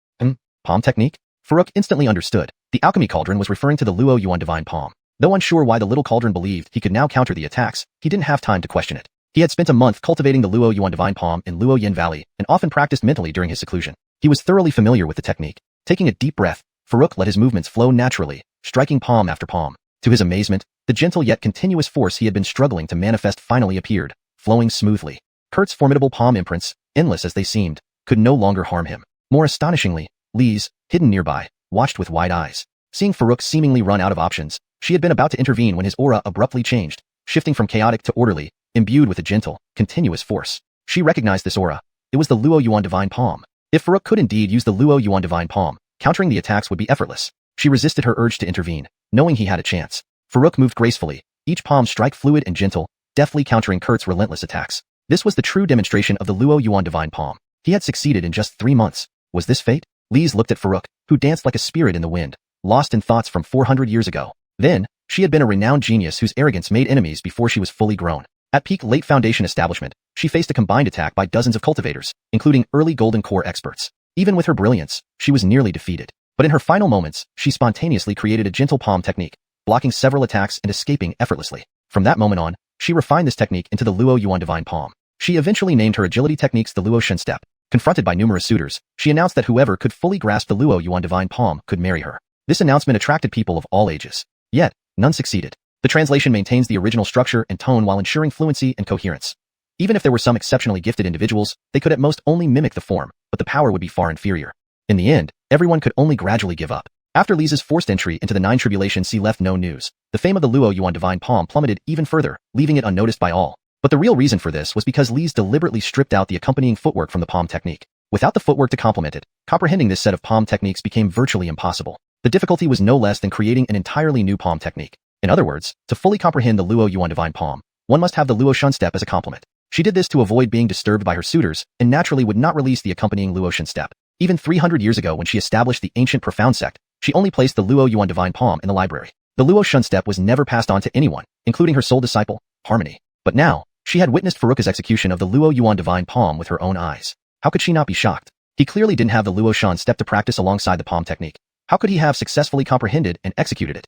Palm technique? Farouk instantly understood. The Alchemy Cauldron was referring to the Luo Yuan Divine Palm. Though unsure why the little cauldron believed he could now counter the attacks, he didn't have time to question it. He had spent a month cultivating the Luo Yuan Divine Palm in Luo Yin Valley and often practiced mentally during his seclusion. He was thoroughly familiar with the technique. Taking a deep breath, Farouk let his movements flow naturally, striking palm after palm. To his amazement, the gentle yet continuous force he had been struggling to manifest finally appeared, flowing smoothly. Kurt's formidable palm imprints, endless as they seemed, could no longer harm him. More astonishingly, Lise, hidden nearby, watched with wide eyes. Seeing Farouk seemingly run out of options, she had been about to intervene when his aura abruptly changed, shifting from chaotic to orderly, imbued with a gentle, continuous force. She recognized this aura. It was the Luo Yuan Divine Palm. If Farouk could indeed use the Luo Yuan Divine Palm, countering the attacks would be effortless. She resisted her urge to intervene, knowing he had a chance. Farouk moved gracefully, each palm strike fluid and gentle, deftly countering Kurt's relentless attacks. This was the true demonstration of the Luo Yuan Divine Palm. He had succeeded in just 3 months. Was this fate? Lise looked at Farouk, who danced like a spirit in the wind, lost in thoughts from 400 years ago. Then, she had been a renowned genius whose arrogance made enemies before she was fully grown. At peak late Foundation establishment, she faced a combined attack by dozens of cultivators, including early Golden Core experts. Even with her brilliance, she was nearly defeated. But in her final moments, she spontaneously created a gentle palm technique, blocking several attacks and escaping effortlessly. From that moment on, she refined this technique into the Luo Yuan Divine Palm. She eventually named her agility techniques the Luo Shen Step. Confronted by numerous suitors, she announced that whoever could fully grasp the Luo Yuan Divine Palm could marry her. This announcement attracted people of all ages. Yet, none succeeded. The translation maintains the original structure and tone while ensuring fluency and coherence. Even if there were some exceptionally gifted individuals, they could at most only mimic the form, but the power would be far inferior. In the end, everyone could only gradually give up. After Lisa's forced entry into the Nine Tribulations, she left no news. The fame of the Luo Yuan Divine Palm plummeted even further, leaving it unnoticed by all. But the real reason for this was because Lise deliberately stripped out the accompanying footwork from the palm technique. Without the footwork to complement it, comprehending this set of palm techniques became virtually impossible. The difficulty was no less than creating an entirely new palm technique. In other words, to fully comprehend the Luo Yuan Divine Palm, one must have the Luo Shen Step as a complement. She did this to avoid being disturbed by her suitors, and naturally would not release the accompanying Luo Shen Step. Even 300 years ago when she established the ancient profound sect, she only placed the Luo Yuan Divine Palm in the library. The Luo Shen Step was never passed on to anyone, including her sole disciple, Harmony. But now, she had witnessed Farouk's execution of the Luo Yuan Divine Palm with her own eyes. How could she not be shocked? He clearly didn't have the Luo Shen Step to practice alongside the palm technique. How could he have successfully comprehended and executed it?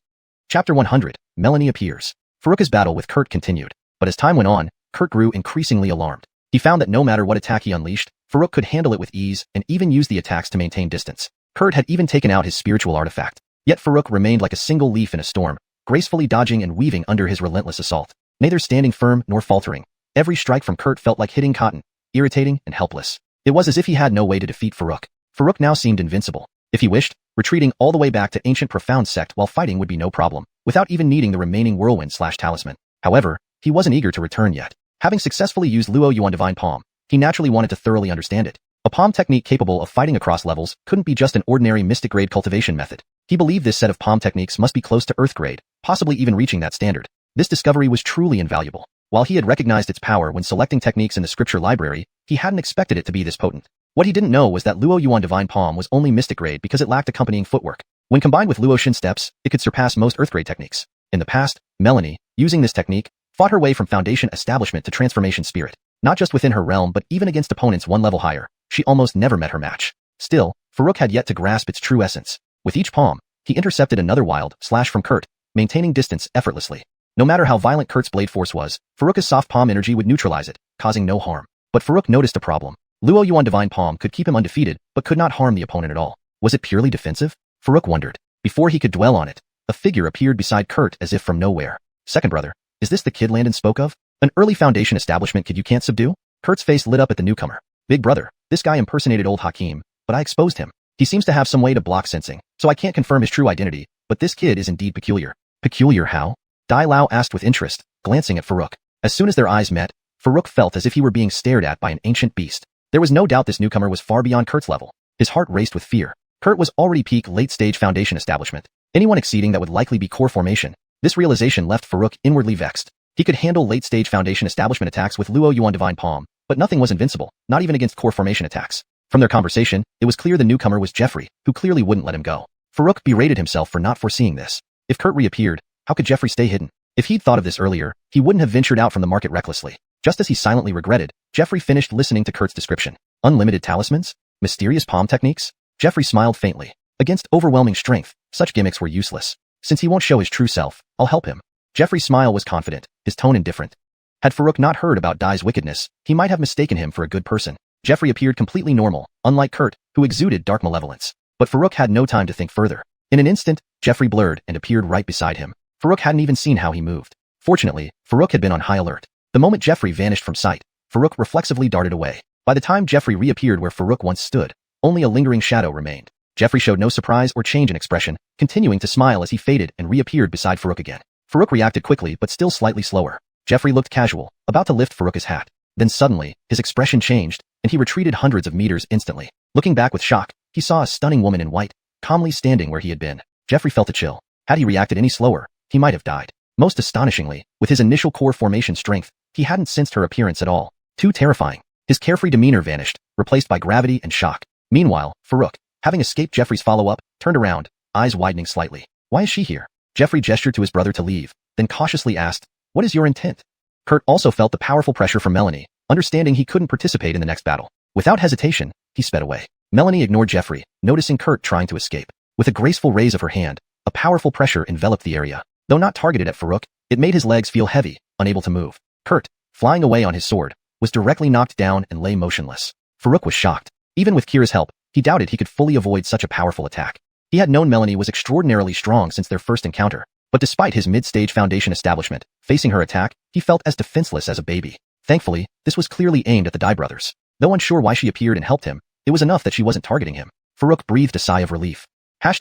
Chapter 100, Melanie appears. Farouk's battle with Kurt continued, but as time went on, Kurt grew increasingly alarmed. He found that no matter what attack he unleashed, Farouk could handle it with ease and even use the attacks to maintain distance. Kurt had even taken out his spiritual artifact. Yet Farouk remained like a single leaf in a storm, gracefully dodging and weaving under his relentless assault. Neither standing firm nor faltering. Every strike from Kurt felt like hitting cotton, irritating and helpless. It was as if he had no way to defeat Farouk. Farouk now seemed invincible. If he wished, retreating all the way back to ancient profound sect while fighting would be no problem, without even needing the remaining whirlwind/talisman. However, he wasn't eager to return yet. Having successfully used Luo Yuan Divine Palm, he naturally wanted to thoroughly understand it. A palm technique capable of fighting across levels couldn't be just an ordinary mystic grade cultivation method. He believed this set of palm techniques must be close to earth grade, possibly even reaching that standard. This discovery was truly invaluable. While he had recognized its power when selecting techniques in the scripture library, he hadn't expected it to be this potent. What he didn't know was that Luo Yuan Divine Palm was only mystic grade because it lacked accompanying footwork. When combined with Luo Shen Steps, it could surpass most earth grade techniques. In the past, Melanie, using this technique, fought her way from foundation establishment to transformation spirit. Not just within her realm but even against opponents one level higher, she almost never met her match. Still, Farouk had yet to grasp its true essence. With each palm, he intercepted another wild slash from Kurt, maintaining distance effortlessly. No matter how violent Kurt's blade force was, Farouk's soft palm energy would neutralize it, causing no harm. But Farouk noticed a problem. Luo Yuan Divine Palm could keep him undefeated, but could not harm the opponent at all. Was it purely defensive? Farouk wondered. Before he could dwell on it, a figure appeared beside Kurt as if from nowhere. Second brother, is this the kid Landon spoke of? An early foundation establishment kid you can't subdue? Kurt's face lit up at the newcomer. Big brother, this guy impersonated old Hakim, but I exposed him. He seems to have some way to block sensing, so I can't confirm his true identity, but this kid is indeed peculiar. Peculiar how? Dai Lao asked with interest, glancing at Farouk. As soon as their eyes met, Farouk felt as if he were being stared at by an ancient beast. There was no doubt this newcomer was far beyond Kurt's level. His heart raced with fear. Kurt was already peak late-stage foundation establishment. Anyone exceeding that would likely be core formation. This realization left Farouk inwardly vexed. He could handle late-stage foundation establishment attacks with Luo Yuan Divine Palm, but nothing was invincible, not even against core formation attacks. From their conversation, it was clear the newcomer was Jeffrey, who clearly wouldn't let him go. Farouk berated himself for not foreseeing this. If Kurt reappeared, how could Jeffrey stay hidden? If he'd thought of this earlier, he wouldn't have ventured out from the market recklessly. Just as he silently regretted, Jeffrey finished listening to Kurt's description. Unlimited talismans? Mysterious palm techniques? Jeffrey smiled faintly. Against overwhelming strength, such gimmicks were useless. Since he won't show his true self, I'll help him. Jeffrey's smile was confident, his tone indifferent. Had Farouk not heard about Dai's wickedness, he might have mistaken him for a good person. Jeffrey appeared completely normal, unlike Kurt, who exuded dark malevolence. But Farouk had no time to think further. In an instant, Jeffrey blurred and appeared right beside him. Farouk hadn't even seen how he moved. Fortunately, Farouk had been on high alert. The moment Jeffrey vanished from sight, Farouk reflexively darted away. By the time Jeffrey reappeared where Farouk once stood, only a lingering shadow remained. Jeffrey showed no surprise or change in expression, continuing to smile as he faded and reappeared beside Farouk again. Farouk reacted quickly but still slightly slower. Jeffrey looked casual, about to lift Farouk's hat. Then suddenly, his expression changed, and he retreated hundreds of meters instantly. Looking back with shock, he saw a stunning woman in white, calmly standing where he had been. Jeffrey felt a chill. Had he reacted any slower, he might have died. Most astonishingly, with his initial core formation strength, he hadn't sensed her appearance at all. Too terrifying. His carefree demeanor vanished, replaced by gravity and shock. Meanwhile, Farouk, having escaped Jeffrey's follow-up, turned around, eyes widening slightly. Why is she here? Jeffrey gestured to his brother to leave, then cautiously asked, what is your intent? Kurt also felt the powerful pressure from Melanie, understanding he couldn't participate in the next battle. Without hesitation, he sped away. Melanie ignored Jeffrey, noticing Kurt trying to escape. With a graceful raise of her hand, a powerful pressure enveloped the area. Though not targeted at Farouk, it made his legs feel heavy, unable to move. Kurt, flying away on his sword, was directly knocked down and lay motionless. Farouk was shocked. Even with Kira's help, he doubted he could fully avoid such a powerful attack. He had known Melanie was extraordinarily strong since their first encounter, but despite his mid-stage foundation establishment, facing her attack, he felt as defenseless as a baby. Thankfully, this was clearly aimed at the Dai brothers. Though unsure why she appeared and helped him, it was enough that she wasn't targeting him. Farouk breathed a sigh of relief. #####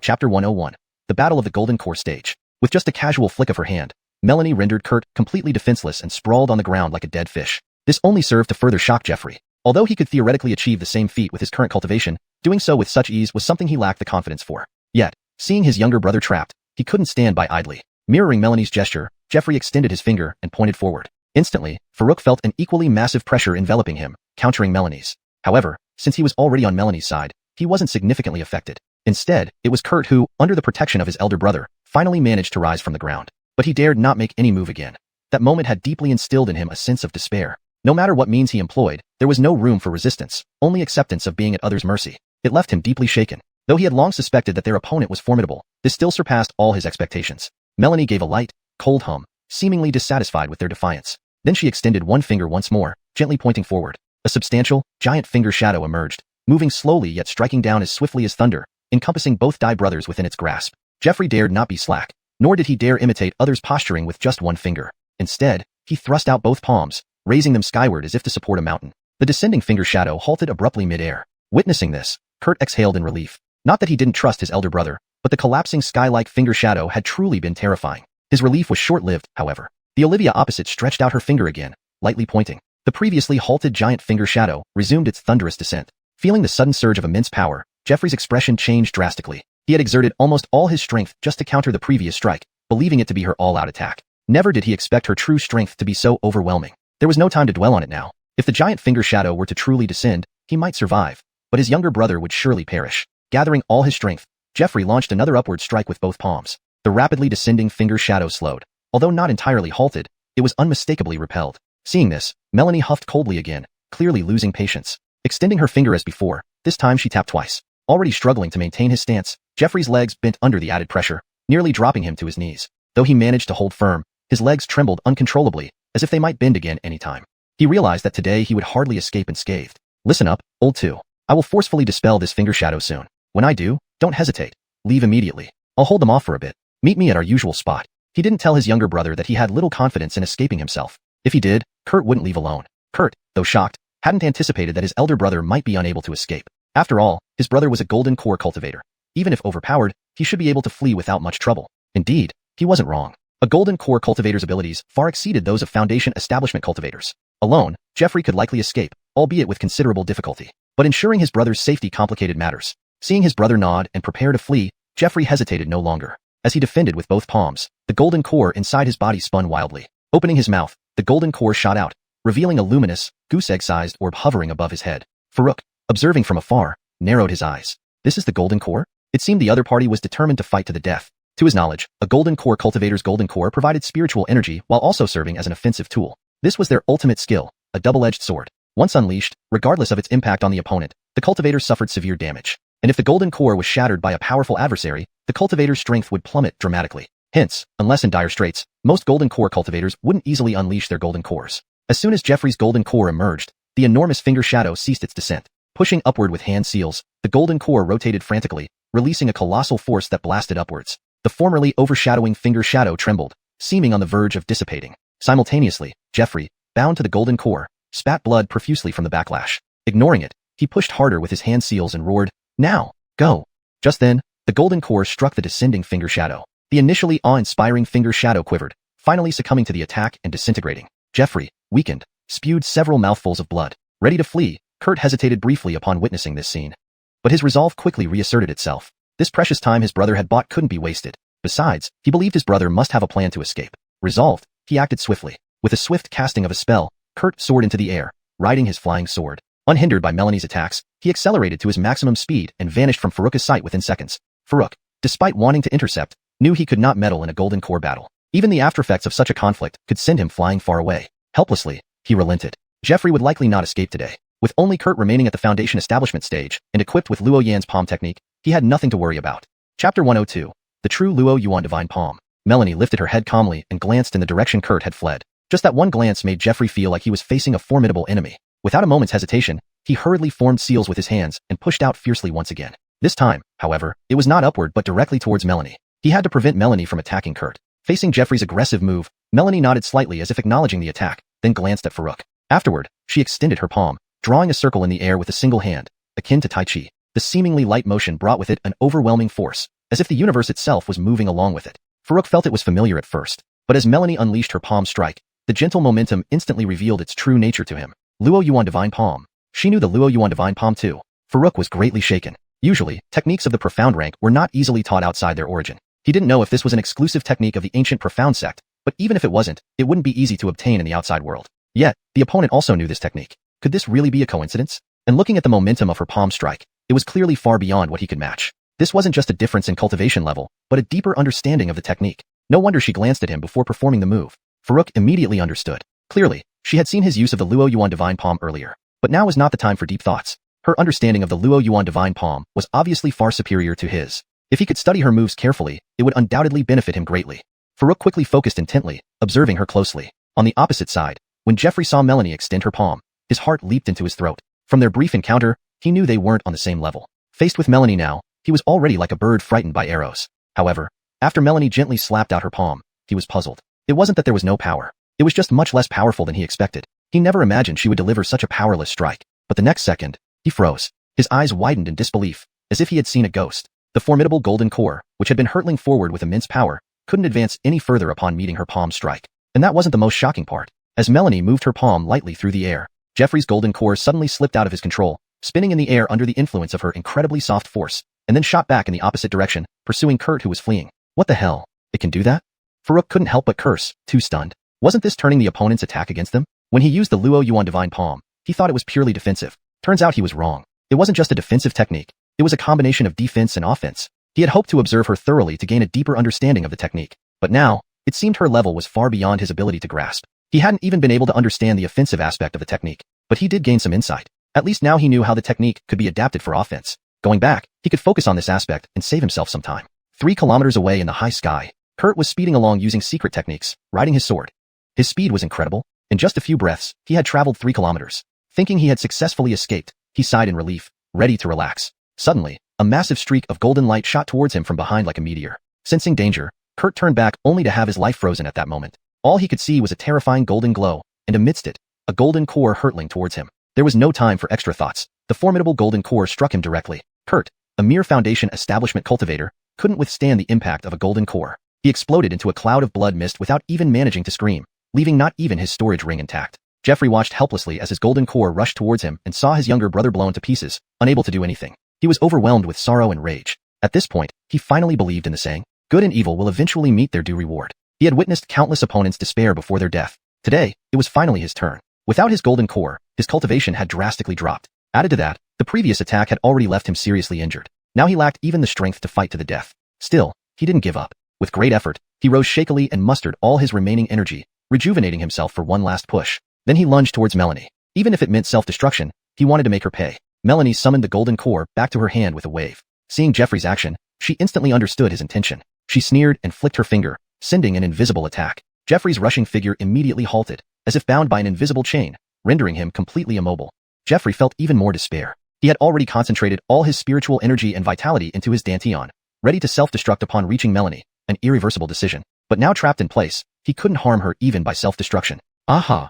Chapter 101. The Battle of the Golden Core Stage. With just a casual flick of her hand, Melanie rendered Kurt completely defenseless and sprawled on the ground like a dead fish. This only served to further shock Jeffrey. Although he could theoretically achieve the same feat with his current cultivation, doing so with such ease was something he lacked the confidence for. Yet, seeing his younger brother trapped, he couldn't stand by idly. Mirroring Melanie's gesture, Jeffrey extended his finger and pointed forward. Instantly, Farouk felt an equally massive pressure enveloping him, countering Melanie's. However, since he was already on Melanie's side, he wasn't significantly affected. Instead, it was Kurt who, under the protection of his elder brother, finally managed to rise from the ground. But he dared not make any move again. That moment had deeply instilled in him a sense of despair. No matter what means he employed, there was no room for resistance, only acceptance of being at others' mercy. It left him deeply shaken. Though he had long suspected that their opponent was formidable, this still surpassed all his expectations. Melanie gave a light, cold hum, seemingly dissatisfied with their defiance. Then she extended one finger once more, gently pointing forward. A substantial, giant finger shadow emerged, moving slowly yet striking down as swiftly as thunder, encompassing both Dai brothers within its grasp. Jeffrey dared not be slack, nor did he dare imitate others posturing with just one finger. Instead, he thrust out both palms, raising them skyward as if to support a mountain. The descending finger shadow halted abruptly mid-air. Witnessing this, Kurt exhaled in relief. Not that he didn't trust his elder brother, but the collapsing sky-like finger shadow had truly been terrifying. His relief was short-lived, however. The Olivia opposite stretched out her finger again, lightly pointing. The previously halted giant finger shadow resumed its thunderous descent. Feeling the sudden surge of immense power, Jeffrey's expression changed drastically. He had exerted almost all his strength just to counter the previous strike, believing it to be her all-out attack. Never did he expect her true strength to be so overwhelming. There was no time to dwell on it now. If the giant finger shadow were to truly descend, he might survive, but his younger brother would surely perish. Gathering all his strength, Jeffrey launched another upward strike with both palms. The rapidly descending finger shadow slowed. Although not entirely halted, it was unmistakably repelled. Seeing this, Melanie huffed coldly again, clearly losing patience. Extending her finger as before, this time she tapped twice. Already struggling to maintain his stance, Jeffrey's legs bent under the added pressure, nearly dropping him to his knees. Though he managed to hold firm, his legs trembled uncontrollably, as if they might bend again any time. He realized that today he would hardly escape unscathed. Listen up, old two. I will forcefully dispel this finger shadow soon. When I do, don't hesitate. Leave immediately. I'll hold them off for a bit. Meet me at our usual spot. He didn't tell his younger brother that he had little confidence in escaping himself. If he did, Kurt wouldn't leave alone. Kurt, though shocked, hadn't anticipated that his elder brother might be unable to escape. After all, his brother was a golden core cultivator. Even if overpowered, he should be able to flee without much trouble. Indeed, he wasn't wrong. A golden core cultivator's abilities far exceeded those of Foundation establishment cultivators. Alone, Jeffrey could likely escape, albeit with considerable difficulty. But ensuring his brother's safety complicated matters. Seeing his brother nod and prepare to flee, Jeffrey hesitated no longer. As he defended with both palms, the golden core inside his body spun wildly. Opening his mouth, the golden core shot out, revealing a luminous, goose egg-sized orb hovering above his head. Farouk, observing from afar, narrowed his eyes. This is the golden core? It seemed the other party was determined to fight to the death. To his knowledge, a golden core cultivator's golden core provided spiritual energy while also serving as an offensive tool. This was their ultimate skill, a double-edged sword. Once unleashed, regardless of its impact on the opponent, the cultivator suffered severe damage. And if the golden core was shattered by a powerful adversary, the cultivator's strength would plummet dramatically. Hence, unless in dire straits, most golden core cultivators wouldn't easily unleash their golden cores. As soon as Jeffrey's golden core emerged, the enormous finger shadow ceased its descent. Pushing upward with hand seals, the golden core rotated frantically, releasing a colossal force that blasted upwards. The formerly overshadowing finger shadow trembled, seeming on the verge of dissipating. Simultaneously, Jeffrey, bound to the golden core, spat blood profusely from the backlash. Ignoring it, he pushed harder with his hand seals and roared, "Now, go!" Just then, the golden core struck the descending finger shadow. The initially awe-inspiring finger shadow quivered, finally succumbing to the attack and disintegrating. Jeffrey, weakened, spewed several mouthfuls of blood. Ready to flee, Kurt hesitated briefly upon witnessing this scene. But his resolve quickly reasserted itself. This precious time his brother had bought couldn't be wasted. Besides, he believed his brother must have a plan to escape. Resolved, he acted swiftly. With a swift casting of a spell, Kurt soared into the air, riding his flying sword. Unhindered by Melanie's attacks, he accelerated to his maximum speed and vanished from Farouk's sight within seconds. Farouk, despite wanting to intercept, knew he could not meddle in a golden core battle. Even the aftereffects of such a conflict could send him flying far away. Helplessly, he relented. Jeffrey would likely not escape today. With only Kurt remaining at the Foundation establishment stage and equipped with Luo Yan's palm technique, he had nothing to worry about. Chapter 102. The True Luo Yuan Divine Palm. Melanie lifted her head calmly and glanced in the direction Kurt had fled. Just that one glance made Jeffrey feel like he was facing a formidable enemy. Without a moment's hesitation, he hurriedly formed seals with his hands and pushed out fiercely once again. This time, however, it was not upward but directly towards Melanie. He had to prevent Melanie from attacking Kurt. Facing Jeffrey's aggressive move, Melanie nodded slightly as if acknowledging the attack, then glanced at Farouk. Afterward, she extended her palm, drawing a circle in the air with a single hand, akin to Tai Chi. The seemingly light motion brought with it an overwhelming force, as if the universe itself was moving along with it. Farouk felt it was familiar at first, but as Melanie unleashed her palm strike, the gentle momentum instantly revealed its true nature to him. Luo Yuan Divine Palm. She knew the Luo Yuan Divine Palm too. Farouk was greatly shaken. Usually, techniques of the profound rank were not easily taught outside their origin. He didn't know if this was an exclusive technique of the ancient profound sect, but even if it wasn't, it wouldn't be easy to obtain in the outside world. Yet, the opponent also knew this technique. Could this really be a coincidence? And looking at the momentum of her palm strike, it was clearly far beyond what he could match. This wasn't just a difference in cultivation level, but a deeper understanding of the technique. No wonder she glanced at him before performing the move. Farouk immediately understood. Clearly, she had seen his use of the Luo Yuan Divine Palm earlier. But now was not the time for deep thoughts. Her understanding of the Luo Yuan Divine Palm was obviously far superior to his. If he could study her moves carefully, it would undoubtedly benefit him greatly. Farouk quickly focused intently, observing her closely. On the opposite side, when Jeffrey saw Melanie extend her palm, his heart leaped into his throat. From their brief encounter, he knew they weren't on the same level. Faced with Melanie now, he was already like a bird frightened by arrows. However, after Melanie gently slapped out her palm, he was puzzled. It wasn't that there was no power. It was just much less powerful than he expected. He never imagined she would deliver such a powerless strike. But the next second, he froze. His eyes widened in disbelief, as if he had seen a ghost. The formidable golden core, which had been hurtling forward with immense power, couldn't advance any further upon meeting her palm strike. And that wasn't the most shocking part. As Melanie moved her palm lightly through the air, Jeffrey's golden core suddenly slipped out of his control, spinning in the air under the influence of her incredibly soft force, and then shot back in the opposite direction, pursuing Kurt who was fleeing. What the hell? It can do that? Farouk couldn't help but curse, too stunned. Wasn't this turning the opponent's attack against them? When he used the Luo Yuan Divine Palm, he thought it was purely defensive. Turns out he was wrong. It wasn't just a defensive technique. It was a combination of defense and offense. He had hoped to observe her thoroughly to gain a deeper understanding of the technique. But now, it seemed her level was far beyond his ability to grasp. He hadn't even been able to understand the offensive aspect of the technique. But he did gain some insight. At least now he knew how the technique could be adapted for offense. Going back, he could focus on this aspect and save himself some time. 3 kilometers away in the high sky, Kurt was speeding along using secret techniques, riding his sword. His speed was incredible. In just a few breaths, he had traveled 3 kilometers. Thinking he had successfully escaped, he sighed in relief, ready to relax. Suddenly, a massive streak of golden light shot towards him from behind like a meteor. Sensing danger, Kurt turned back only to have his life frozen at that moment. All he could see was a terrifying golden glow, and amidst it, a golden core hurtling towards him. There was no time for extra thoughts. The formidable golden core struck him directly. Kurt, a mere Foundation establishment cultivator, couldn't withstand the impact of a golden core. He exploded into a cloud of blood mist without even managing to scream, leaving not even his storage ring intact. Jeffrey watched helplessly as his golden core rushed towards him and saw his younger brother blown to pieces, unable to do anything. He was overwhelmed with sorrow and rage. At this point, he finally believed in the saying, good and evil will eventually meet their due reward. He had witnessed countless opponents despair before their death. Today, it was finally his turn. Without his golden core, his cultivation had drastically dropped. Added to that, the previous attack had already left him seriously injured. Now he lacked even the strength to fight to the death. Still, he didn't give up. With great effort, he rose shakily and mustered all his remaining energy, rejuvenating himself for one last push. Then he lunged towards Melanie. Even if it meant self-destruction, he wanted to make her pay. Melanie summoned the golden core back to her hand with a wave. Seeing Jeffrey's action, she instantly understood his intention. She sneered and flicked her finger, sending an invisible attack. Jeffrey's rushing figure immediately halted, as if bound by an invisible chain, rendering him completely immobile. Jeffrey felt even more despair. He had already concentrated all his spiritual energy and vitality into his dantian, ready to self-destruct upon reaching Melanie, an irreversible decision. But now trapped in place, he couldn't harm her even by self-destruction. Aha!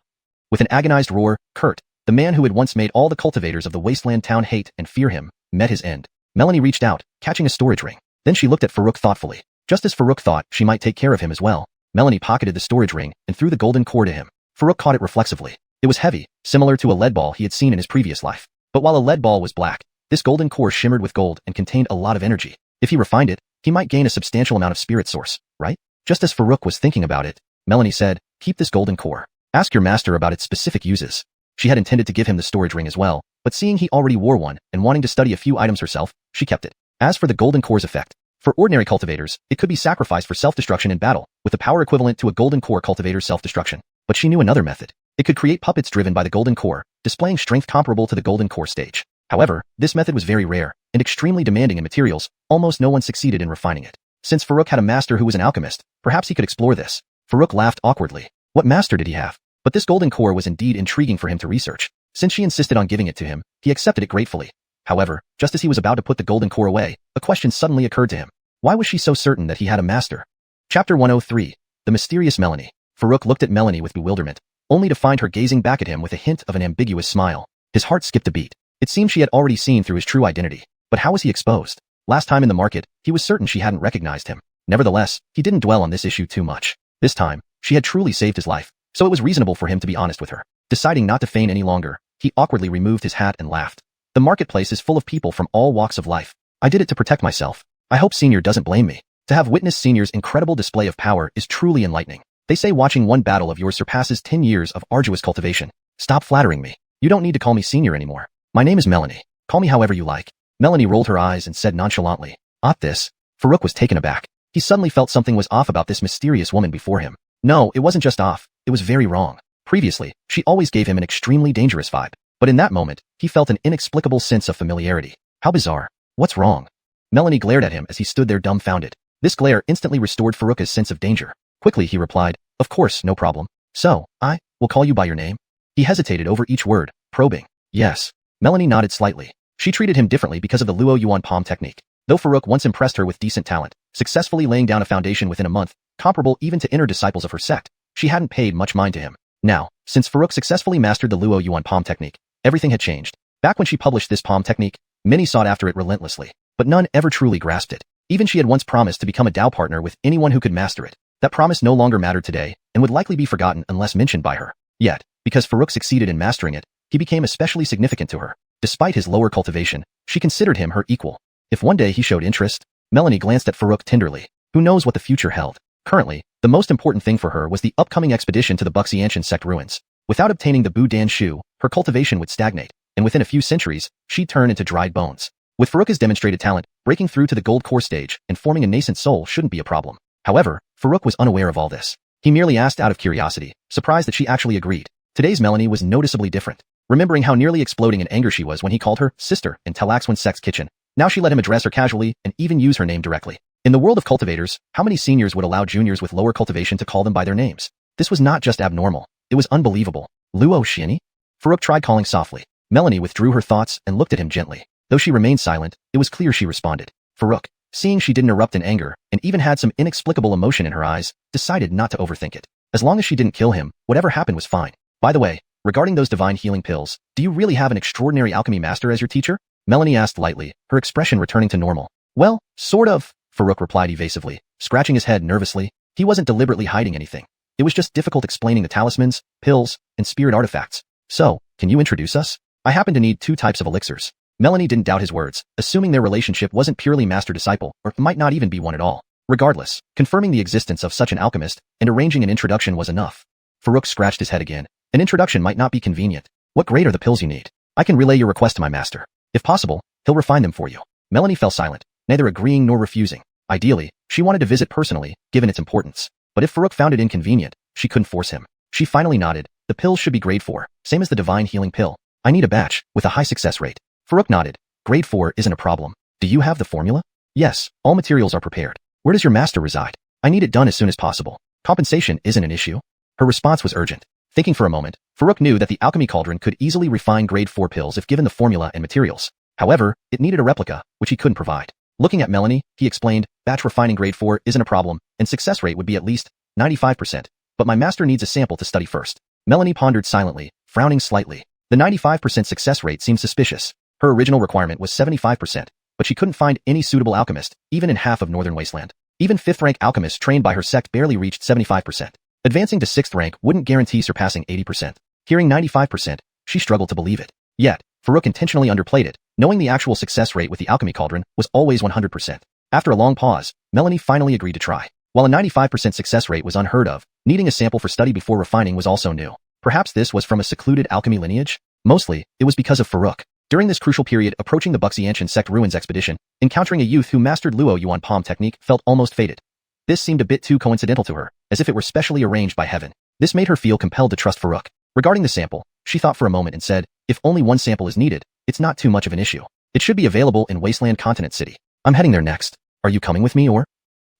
With an agonized roar, Kurt, the man who had once made all the cultivators of the wasteland town hate and fear him, met his end. Melanie reached out, catching a storage ring. Then she looked at Farouk thoughtfully. Just as Farouk thought she might take care of him as well, Melanie pocketed the storage ring and threw the golden core to him. Farouk caught it reflexively. It was heavy, similar to a lead ball he had seen in his previous life. But while a lead ball was black, this golden core shimmered with gold and contained a lot of energy. If he refined it, he might gain a substantial amount of spirit source, right? Just as Farouk was thinking about it, Melanie said, keep this golden core. Ask your master about its specific uses. She had intended to give him the storage ring as well, but seeing he already wore one and wanting to study a few items herself, she kept it. As for the golden core's effect, for ordinary cultivators, it could be sacrificed for self-destruction in battle, with the power equivalent to a golden core cultivator's self-destruction. But she knew another method. It could create puppets driven by the golden core, displaying strength comparable to the golden core stage. However, this method was very rare and extremely demanding in materials. Almost no one succeeded in refining it. Since Farouk had a master who was an alchemist, perhaps he could explore this. Farouk laughed awkwardly. What master did he have? But this golden core was indeed intriguing for him to research. Since she insisted on giving it to him, he accepted it gratefully. However, just as he was about to put the golden core away, a question suddenly occurred to him. Why was she so certain that he had a master? Chapter 103. The Mysterious Melanie. Farouk looked at Melanie with bewilderment, only to find her gazing back at him with a hint of an ambiguous smile. His heart skipped a beat. It seemed she had already seen through his true identity. But how was he exposed? Last time in the market, he was certain she hadn't recognized him. Nevertheless, he didn't dwell on this issue too much. This time, she had truly saved his life, so it was reasonable for him to be honest with her. Deciding not to feign any longer, he awkwardly removed his hat and laughed. The marketplace is full of people from all walks of life. I did it to protect myself. I hope Senior doesn't blame me. To have witnessed Senior's incredible display of power is truly enlightening. They say watching one battle of yours surpasses 10 years of arduous cultivation. Stop flattering me. You don't need to call me Senior anymore. My name is Melanie. Call me however you like. Melanie rolled her eyes and said nonchalantly, this. Farouk was taken aback. He suddenly felt something was off about this mysterious woman before him. No, it wasn't just off. It was very wrong. Previously, she always gave him an extremely dangerous vibe. But in that moment, he felt an inexplicable sense of familiarity. How bizarre. What's wrong? Melanie glared at him as he stood there dumbfounded. This glare instantly restored Farouk's sense of danger. Quickly he replied, of course, no problem. So, I will call you by your name? He hesitated over each word, probing. Yes. Melanie nodded slightly. She treated him differently because of the Luo Yuan palm technique. Though Farouk once impressed her with decent talent, successfully laying down a foundation within a month, comparable even to inner disciples of her sect, she hadn't paid much mind to him. Now, since Farouk successfully mastered the Luo Yuan palm technique, everything had changed. Back when she published this palm technique, many sought after it relentlessly, but none ever truly grasped it. Even she had once promised to become a Dao partner with anyone who could master it. That promise no longer mattered today, and would likely be forgotten unless mentioned by her. Yet, because Farouk succeeded in mastering it, he became especially significant to her. Despite his lower cultivation, she considered him her equal. If one day he showed interest, Melanie glanced at Farouk tenderly. Who knows what the future held? Currently, the most important thing for her was the upcoming expedition to the Xianxia sect ruins. Without obtaining the Bu Dan Shu, her cultivation would stagnate, and within a few centuries, she'd turn into dried bones. With Farouk's demonstrated talent, breaking through to the gold core stage and forming a nascent soul shouldn't be a problem. However, Farouk was unaware of all this. He merely asked out of curiosity, surprised that she actually agreed. Today's Melanie was noticeably different. Remembering how nearly exploding in anger she was when he called her sister in Talaxwan Sect's kitchen, now she let him address her casually and even use her name directly. In the world of cultivators, how many seniors would allow juniors with lower cultivation to call them by their names? This was not just abnormal, it was unbelievable. Luo Xianxia? Farouk tried calling softly. Melanie withdrew her thoughts and looked at him gently. Though she remained silent, it was clear she responded. Farouk, seeing she didn't erupt in anger and even had some inexplicable emotion in her eyes, decided not to overthink it. As long as she didn't kill him, whatever happened was fine. By the way, regarding those divine healing pills, do you really have an extraordinary alchemy master as your teacher? Melanie asked lightly, her expression returning to normal. Well, sort of. Farouk replied evasively, scratching his head nervously. He wasn't deliberately hiding anything. It was just difficult explaining the talismans, pills, and spirit artifacts. So, can you introduce us? I happen to need 2 types of elixirs. Melanie didn't doubt his words, assuming their relationship wasn't purely master-disciple, or might not even be one at all. Regardless, confirming the existence of such an alchemist and arranging an introduction was enough. Farouk scratched his head again. An introduction might not be convenient. What grade are the pills you need? I can relay your request to my master. If possible, he'll refine them for you. Melanie fell silent, neither agreeing nor refusing. Ideally, she wanted to visit personally, given its importance. But if Farouk found it inconvenient, she couldn't force him. She finally nodded. The pills should be grade 4, same as the divine healing pill. I need a batch, with a high success rate. Farouk nodded. Grade 4 isn't a problem. Do you have the formula? Yes, all materials are prepared. Where does your master reside? I need it done as soon as possible. Compensation isn't an issue. Her response was urgent. Thinking for a moment, Farouk knew that the Alchemy Cauldron could easily refine grade 4 pills if given the formula and materials. However, it needed a replica, which he couldn't provide. Looking at Melanie, he explained, batch refining grade 4 isn't a problem, and success rate would be at least 95%. But my master needs a sample to study first. Melanie pondered silently, frowning slightly. The 95% success rate seemed suspicious. Her original requirement was 75%, but she couldn't find any suitable alchemist, even in half of Northern Wasteland. Even 5th-rank alchemists trained by her sect barely reached 75%. Advancing to 6th rank wouldn't guarantee surpassing 80%. Hearing 95%, she struggled to believe it. Yet, Farouk intentionally underplayed it, knowing the actual success rate with the Alchemy Cauldron was always 100%. After a long pause, Melanie finally agreed to try. While a 95% success rate was unheard of, needing a sample for study before refining was also new. Perhaps this was from a secluded alchemy lineage? Mostly, it was because of Farouk. During this crucial period approaching the Wuxia sect ruins expedition, encountering a youth who mastered Luo Yuan palm technique felt almost fated. This seemed a bit too coincidental to her, as if it were specially arranged by heaven. This made her feel compelled to trust Farouk. Regarding the sample, she thought for a moment and said, if only one sample is needed, it's not too much of an issue. It should be available in Wasteland Continent City. I'm heading there next. Are you coming with me or?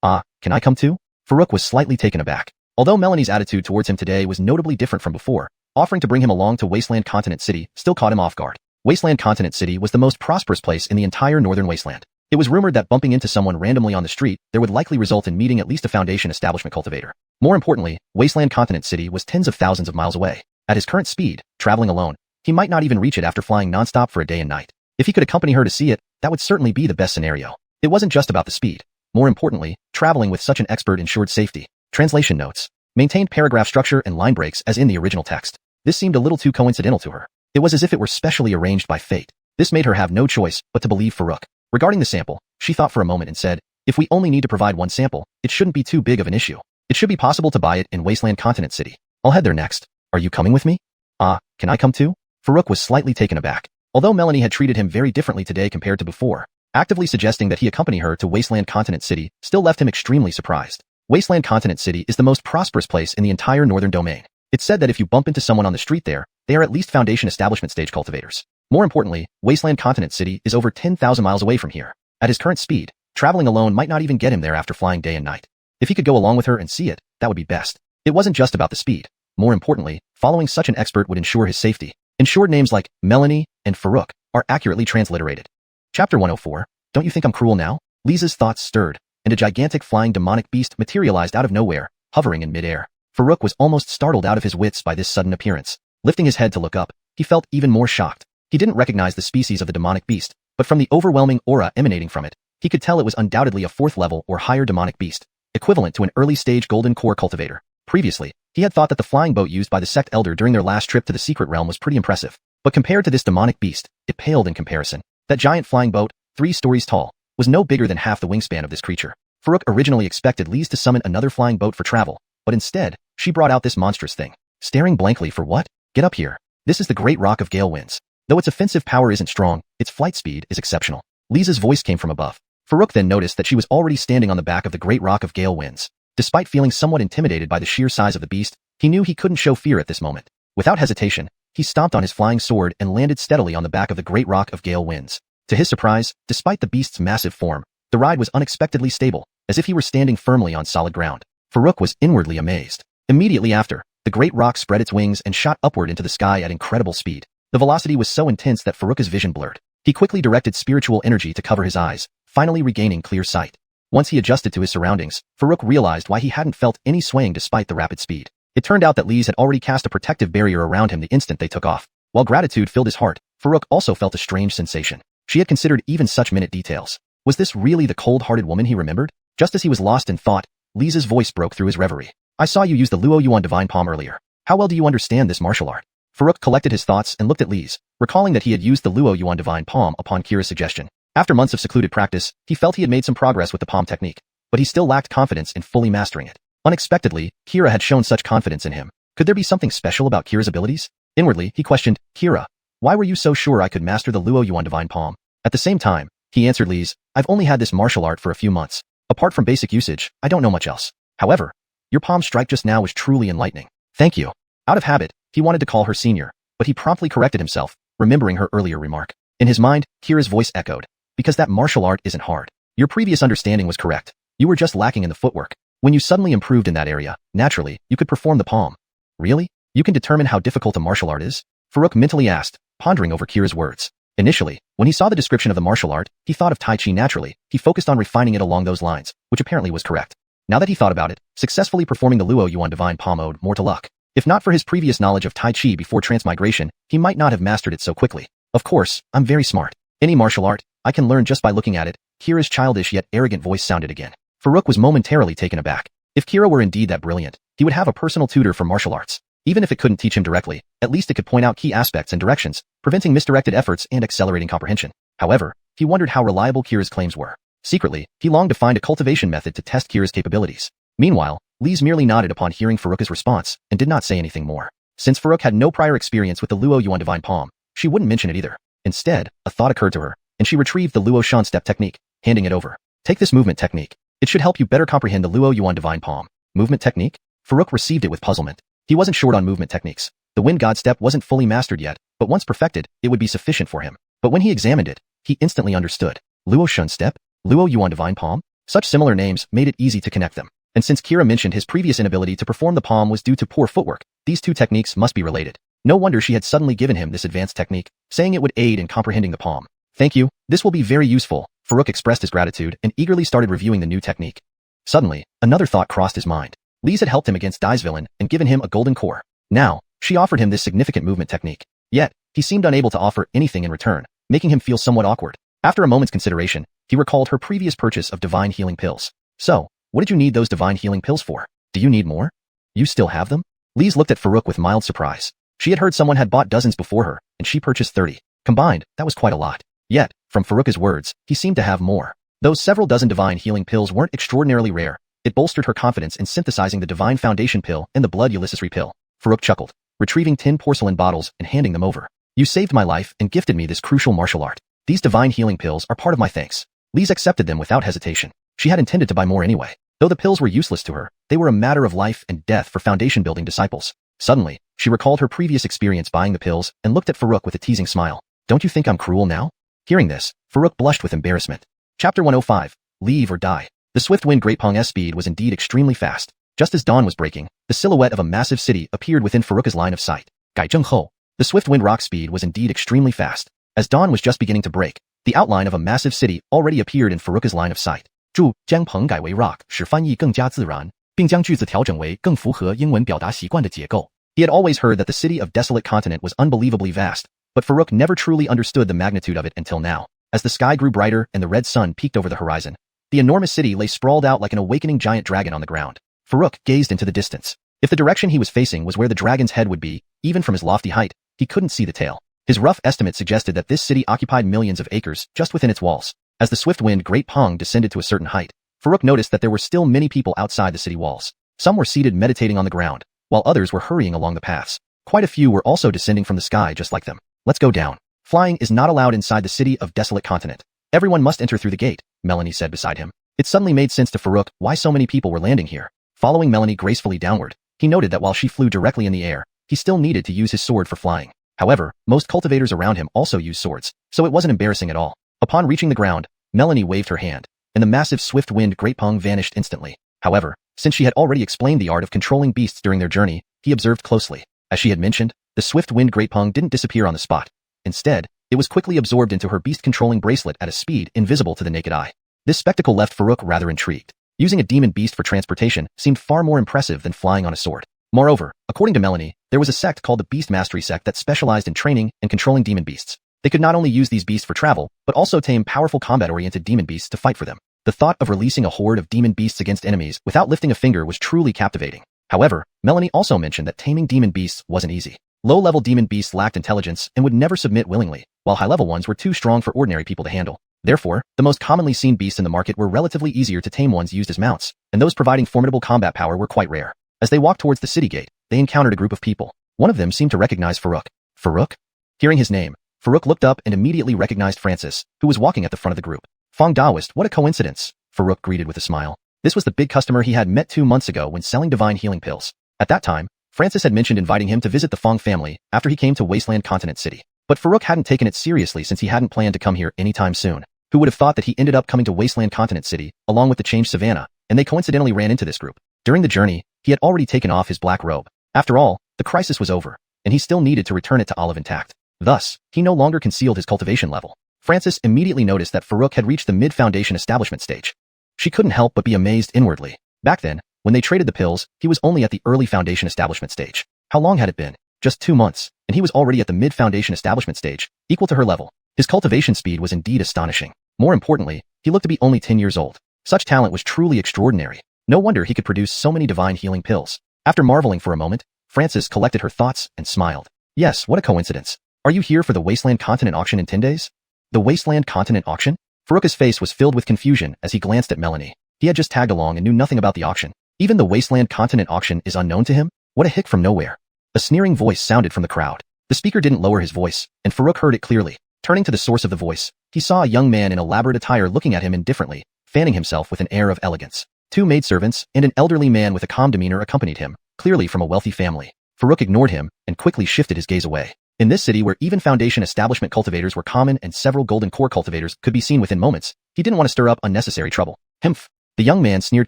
Can I come too? Farouk was slightly taken aback. Although Melanie's attitude towards him today was notably different from before, offering to bring him along to Wasteland Continent City still caught him off guard. Wasteland Continent City was the most prosperous place in the entire Northern Wasteland. It was rumored that bumping into someone randomly on the street there would likely result in meeting at least a Foundation establishment cultivator. More importantly, Wasteland Continent City was tens of thousands of miles away. At his current speed, traveling alone, he might not even reach it after flying nonstop for a day and night. If he could accompany her to see it, that would certainly be the best scenario. It wasn't just about the speed. More importantly, traveling with such an expert ensured safety. Translation notes. Maintained paragraph structure and line breaks as in the original text. This seemed a little too coincidental to her. It was as if it were specially arranged by fate. This made her have no choice but to believe Farouk. Regarding the sample, she thought for a moment and said, if we only need to provide one sample, it shouldn't be too big of an issue. It should be possible to buy it in Wasteland Continent City. I'll head there next. Are you coming with me? Can I come too? Farouk was slightly taken aback. Although Melanie had treated him very differently today compared to before, actively suggesting that he accompany her to Wasteland Continent City still left him extremely surprised. Wasteland Continent City is the most prosperous place in the entire northern domain. It's said that if you bump into someone on the street there, they are at least Foundation establishment stage cultivators. More importantly, Wasteland Continent City is over 10,000 miles away from here. At his current speed, traveling alone might not even get him there after flying day and night. If he could go along with her and see it, that would be best. It wasn't just about the speed. More importantly, following such an expert would ensure his safety. Ensured names like Melanie and Farouk are accurately transliterated. Chapter 104. Don't you think I'm cruel now? Lisa's thoughts stirred, and a gigantic flying demonic beast materialized out of nowhere, hovering in midair. Farouk was almost startled out of his wits by this sudden appearance. Lifting his head to look up, he felt even more shocked. He didn't recognize the species of the demonic beast, but from the overwhelming aura emanating from it, he could tell it was undoubtedly a 4th level or higher demonic beast, equivalent to an early-stage golden core cultivator. Previously, he had thought that the flying boat used by the sect elder during their last trip to the secret realm was pretty impressive. But compared to this demonic beast, it paled in comparison. That giant flying boat, 3 stories tall, was no bigger than half the wingspan of this creature. Farouk originally expected Lise to summon another flying boat for travel, but instead, she brought out this monstrous thing. Staring blankly for what? Get up here. This is the Great Rock of Gale Winds. Though its offensive power isn't strong, its flight speed is exceptional. Lisa's voice came from above. Farouk then noticed that she was already standing on the back of the Great Rock of Gale Winds. Despite feeling somewhat intimidated by the sheer size of the beast, he knew he couldn't show fear at this moment. Without hesitation, he stomped on his flying sword and landed steadily on the back of the Great Rock of Gale Winds. To his surprise, despite the beast's massive form, the ride was unexpectedly stable, as if he were standing firmly on solid ground. Farouk was inwardly amazed. Immediately after, the Great Rock spread its wings and shot upward into the sky at incredible speed. The velocity was so intense that Farouk's vision blurred. He quickly directed spiritual energy to cover his eyes, finally regaining clear sight. Once he adjusted to his surroundings, Farouk realized why he hadn't felt any swaying despite the rapid speed. It turned out that Lise had already cast a protective barrier around him the instant they took off. While gratitude filled his heart, Farouk also felt a strange sensation. She had considered even such minute details. Was this really the cold-hearted woman he remembered? Just as he was lost in thought, Lisa's voice broke through his reverie. I saw you use the Luo Yuan Divine Palm earlier. How well do you understand this martial art? Farouk collected his thoughts and looked at Lise, recalling that he had used the Luo Yuan Divine Palm upon Kira's suggestion. After months of secluded practice, he felt he had made some progress with the palm technique, but he still lacked confidence in fully mastering it. Unexpectedly, Kira had shown such confidence in him. Could there be something special about Kira's abilities? Inwardly, he questioned, Kira, why were you so sure I could master the Luo Yuan Divine Palm? At the same time, he answered Lise, I've only had this martial art for a few months. Apart from basic usage, I don't know much else. However, your palm strike just now was truly enlightening. Thank you. Out of habit, he wanted to call her senior, but he promptly corrected himself, remembering her earlier remark. In his mind, Kira's voice echoed, because that martial art isn't hard. Your previous understanding was correct. You were just lacking in the footwork. When you suddenly improved in that area, naturally, you could perform the palm. Really? You can determine how difficult a martial art is? Farouk mentally asked, pondering over Kira's words. Initially, when he saw the description of the martial art, he thought of Tai Chi naturally. He focused on refining it along those lines, which apparently was correct. Now that he thought about it, successfully performing the Luo Yuan Divine Palm owed more to luck. If not for his previous knowledge of Tai Chi before transmigration, he might not have mastered it so quickly. Of course, I'm very smart. Any martial art, I can learn just by looking at it. Kira's childish yet arrogant voice sounded again. Farouk was momentarily taken aback. If Kira were indeed that brilliant, he would have a personal tutor for martial arts. Even if it couldn't teach him directly, at least it could point out key aspects and directions, preventing misdirected efforts and accelerating comprehension. However, he wondered how reliable Kira's claims were. Secretly, he longed to find a cultivation method to test Kira's capabilities. Meanwhile, Lise merely nodded upon hearing Farouk's response and did not say anything more. Since Farouk had no prior experience with the Luo Yuan Divine Palm, she wouldn't mention it either. Instead, a thought occurred to her, and she retrieved the Luo Shan step technique, handing it over. Take this movement technique. It should help you better comprehend the Luo Yuan Divine Palm. Movement technique? Farouk received it with puzzlement. He wasn't short on movement techniques. The Wind God step wasn't fully mastered yet, but once perfected, it would be sufficient for him. But when he examined it, he instantly understood. Luo Shan step? Luo Yuan Divine Palm? Such similar names made it easy to connect them. And since Kira mentioned his previous inability to perform the palm was due to poor footwork, these two techniques must be related. No wonder she had suddenly given him this advanced technique, saying it would aid in comprehending the palm. Thank you, this will be very useful. Farouk expressed his gratitude and eagerly started reviewing the new technique. Suddenly, another thought crossed his mind. Lise had helped him against Dai's villain and given him a golden core. Now, she offered him this significant movement technique. Yet, he seemed unable to offer anything in return, making him feel somewhat awkward. After a moment's consideration, he recalled her previous purchase of divine healing pills. So, what did you need those divine healing pills for? Do you need more? You still have them? Lise looked at Farouk with mild surprise. She had heard someone had bought dozens before her, and she purchased 30. Combined, that was quite a lot. Yet, from Farouk's words, he seemed to have more. Those several dozen divine healing pills weren't extraordinarily rare. It bolstered her confidence in synthesizing the divine foundation pill and the blood Ulysses pill. Farouk chuckled, retrieving 10 porcelain bottles and handing them over. You saved my life and gifted me this crucial martial art. These divine healing pills are part of my thanks. Lise accepted them without hesitation. She had intended to buy more anyway. Though the pills were useless to her, they were a matter of life and death for foundation-building disciples. Suddenly, she recalled her previous experience buying the pills and looked at Farouk with a teasing smile. Don't you think I'm cruel now? Hearing this, Farouk blushed with embarrassment. Chapter 105. Leave or Die. The swift wind Great Peng's speed was indeed extremely fast. Just as dawn was breaking, the silhouette of a massive city appeared within Farouk's line of sight. The swift wind rock speed was indeed extremely fast. As dawn was just beginning to break, the outline of a massive city already appeared in Farouk's line of sight. 注将棚改为 rock 使翻译更加自然，并将句子调整为更符合英文表达习惯的结构. He had always heard that the city of Desolate Continent was unbelievably vast, but Farouk never truly understood the magnitude of it until now. As the sky grew brighter and the red sun peeked over the horizon, the enormous city lay sprawled out like an awakening giant dragon on the ground. Farouk gazed into the distance. If the direction he was facing was where the dragon's head would be, even from his lofty height, he couldn't see the tail. His rough estimate suggested that this city occupied millions of acres just within its walls. As the swift wind Great Peng descended to a certain height, Farouk noticed that there were still many people outside the city walls. Some were seated meditating on the ground, while others were hurrying along the paths. Quite a few were also descending from the sky just like them. Let's go down. Flying is not allowed inside the city of Desolate Continent. Everyone must enter through the gate, Melanie said beside him. It suddenly made sense to Farouk why so many people were landing here. Following Melanie gracefully downward, he noted that while she flew directly in the air, he still needed to use his sword for flying. However, most cultivators around him also use swords, so it wasn't embarrassing at all. Upon reaching the ground, Melanie waved her hand, and the massive swift wind Great Peng vanished instantly. However, since she had already explained the art of controlling beasts during their journey, he observed closely. As she had mentioned, the swift wind Great Peng didn't disappear on the spot. Instead, it was quickly absorbed into her beast-controlling bracelet at a speed invisible to the naked eye. This spectacle left Farouk rather intrigued. Using a demon beast for transportation seemed far more impressive than flying on a sword. Moreover, according to Melanie, there was a sect called the Beast Mastery Sect that specialized in training and controlling demon beasts. They could not only use these beasts for travel, but also tame powerful combat-oriented demon beasts to fight for them. The thought of releasing a horde of demon beasts against enemies without lifting a finger was truly captivating. However, Melanie also mentioned that taming demon beasts wasn't easy. Low-level demon beasts lacked intelligence and would never submit willingly, while high-level ones were too strong for ordinary people to handle. Therefore, the most commonly seen beasts in the market were relatively easier to tame ones used as mounts, and those providing formidable combat power were quite rare. As they walked towards the city gate, they encountered a group of people. One of them seemed to recognize Farouk. Farouk? Hearing his name, Farouk looked up and immediately recognized Francis, who was walking at the front of the group. Fong Daoist, what a coincidence, Farouk greeted with a smile. This was the big customer he had met 2 months ago when selling divine healing pills. At that time, Francis had mentioned inviting him to visit the Fong family after he came to Wasteland Continent City. But Farouk hadn't taken it seriously since he hadn't planned to come here anytime soon. Who would have thought that he ended up coming to Wasteland Continent City, along with the changed Savannah, and they coincidentally ran into this group. During the journey, he had already taken off his black robe. After all, the crisis was over, and he still needed to return it to Olive intact. Thus, he no longer concealed his cultivation level. Francis immediately noticed that Farouk had reached the mid-foundation establishment stage. She couldn't help but be amazed inwardly. Back then, when they traded the pills, he was only at the early foundation establishment stage. How long had it been? Just 2 months, and he was already at the mid-foundation establishment stage, equal to her level. His cultivation speed was indeed astonishing. More importantly, he looked to be only 10 years old. Such talent was truly extraordinary. No wonder he could produce so many divine healing pills. After marveling for a moment, Francis collected her thoughts and smiled. Yes, what a coincidence. Are you here for the Wasteland Continent auction in 10 days? The Wasteland Continent auction? Farouk's face was filled with confusion as he glanced at Melanie. He had just tagged along and knew nothing about the auction. Even the Wasteland Continent auction is unknown to him? What a hick from nowhere. A sneering voice sounded from the crowd. The speaker didn't lower his voice, and Farouk heard it clearly. Turning to the source of the voice, he saw a young man in elaborate attire looking at him indifferently, fanning himself with an air of elegance. 2 maidservants and an elderly man with a calm demeanor accompanied him, clearly from a wealthy family. Farouk ignored him and quickly shifted his gaze away. In this city where even foundation establishment cultivators were common and several golden core cultivators could be seen within moments, he didn't want to stir up unnecessary trouble. Humph! The young man sneered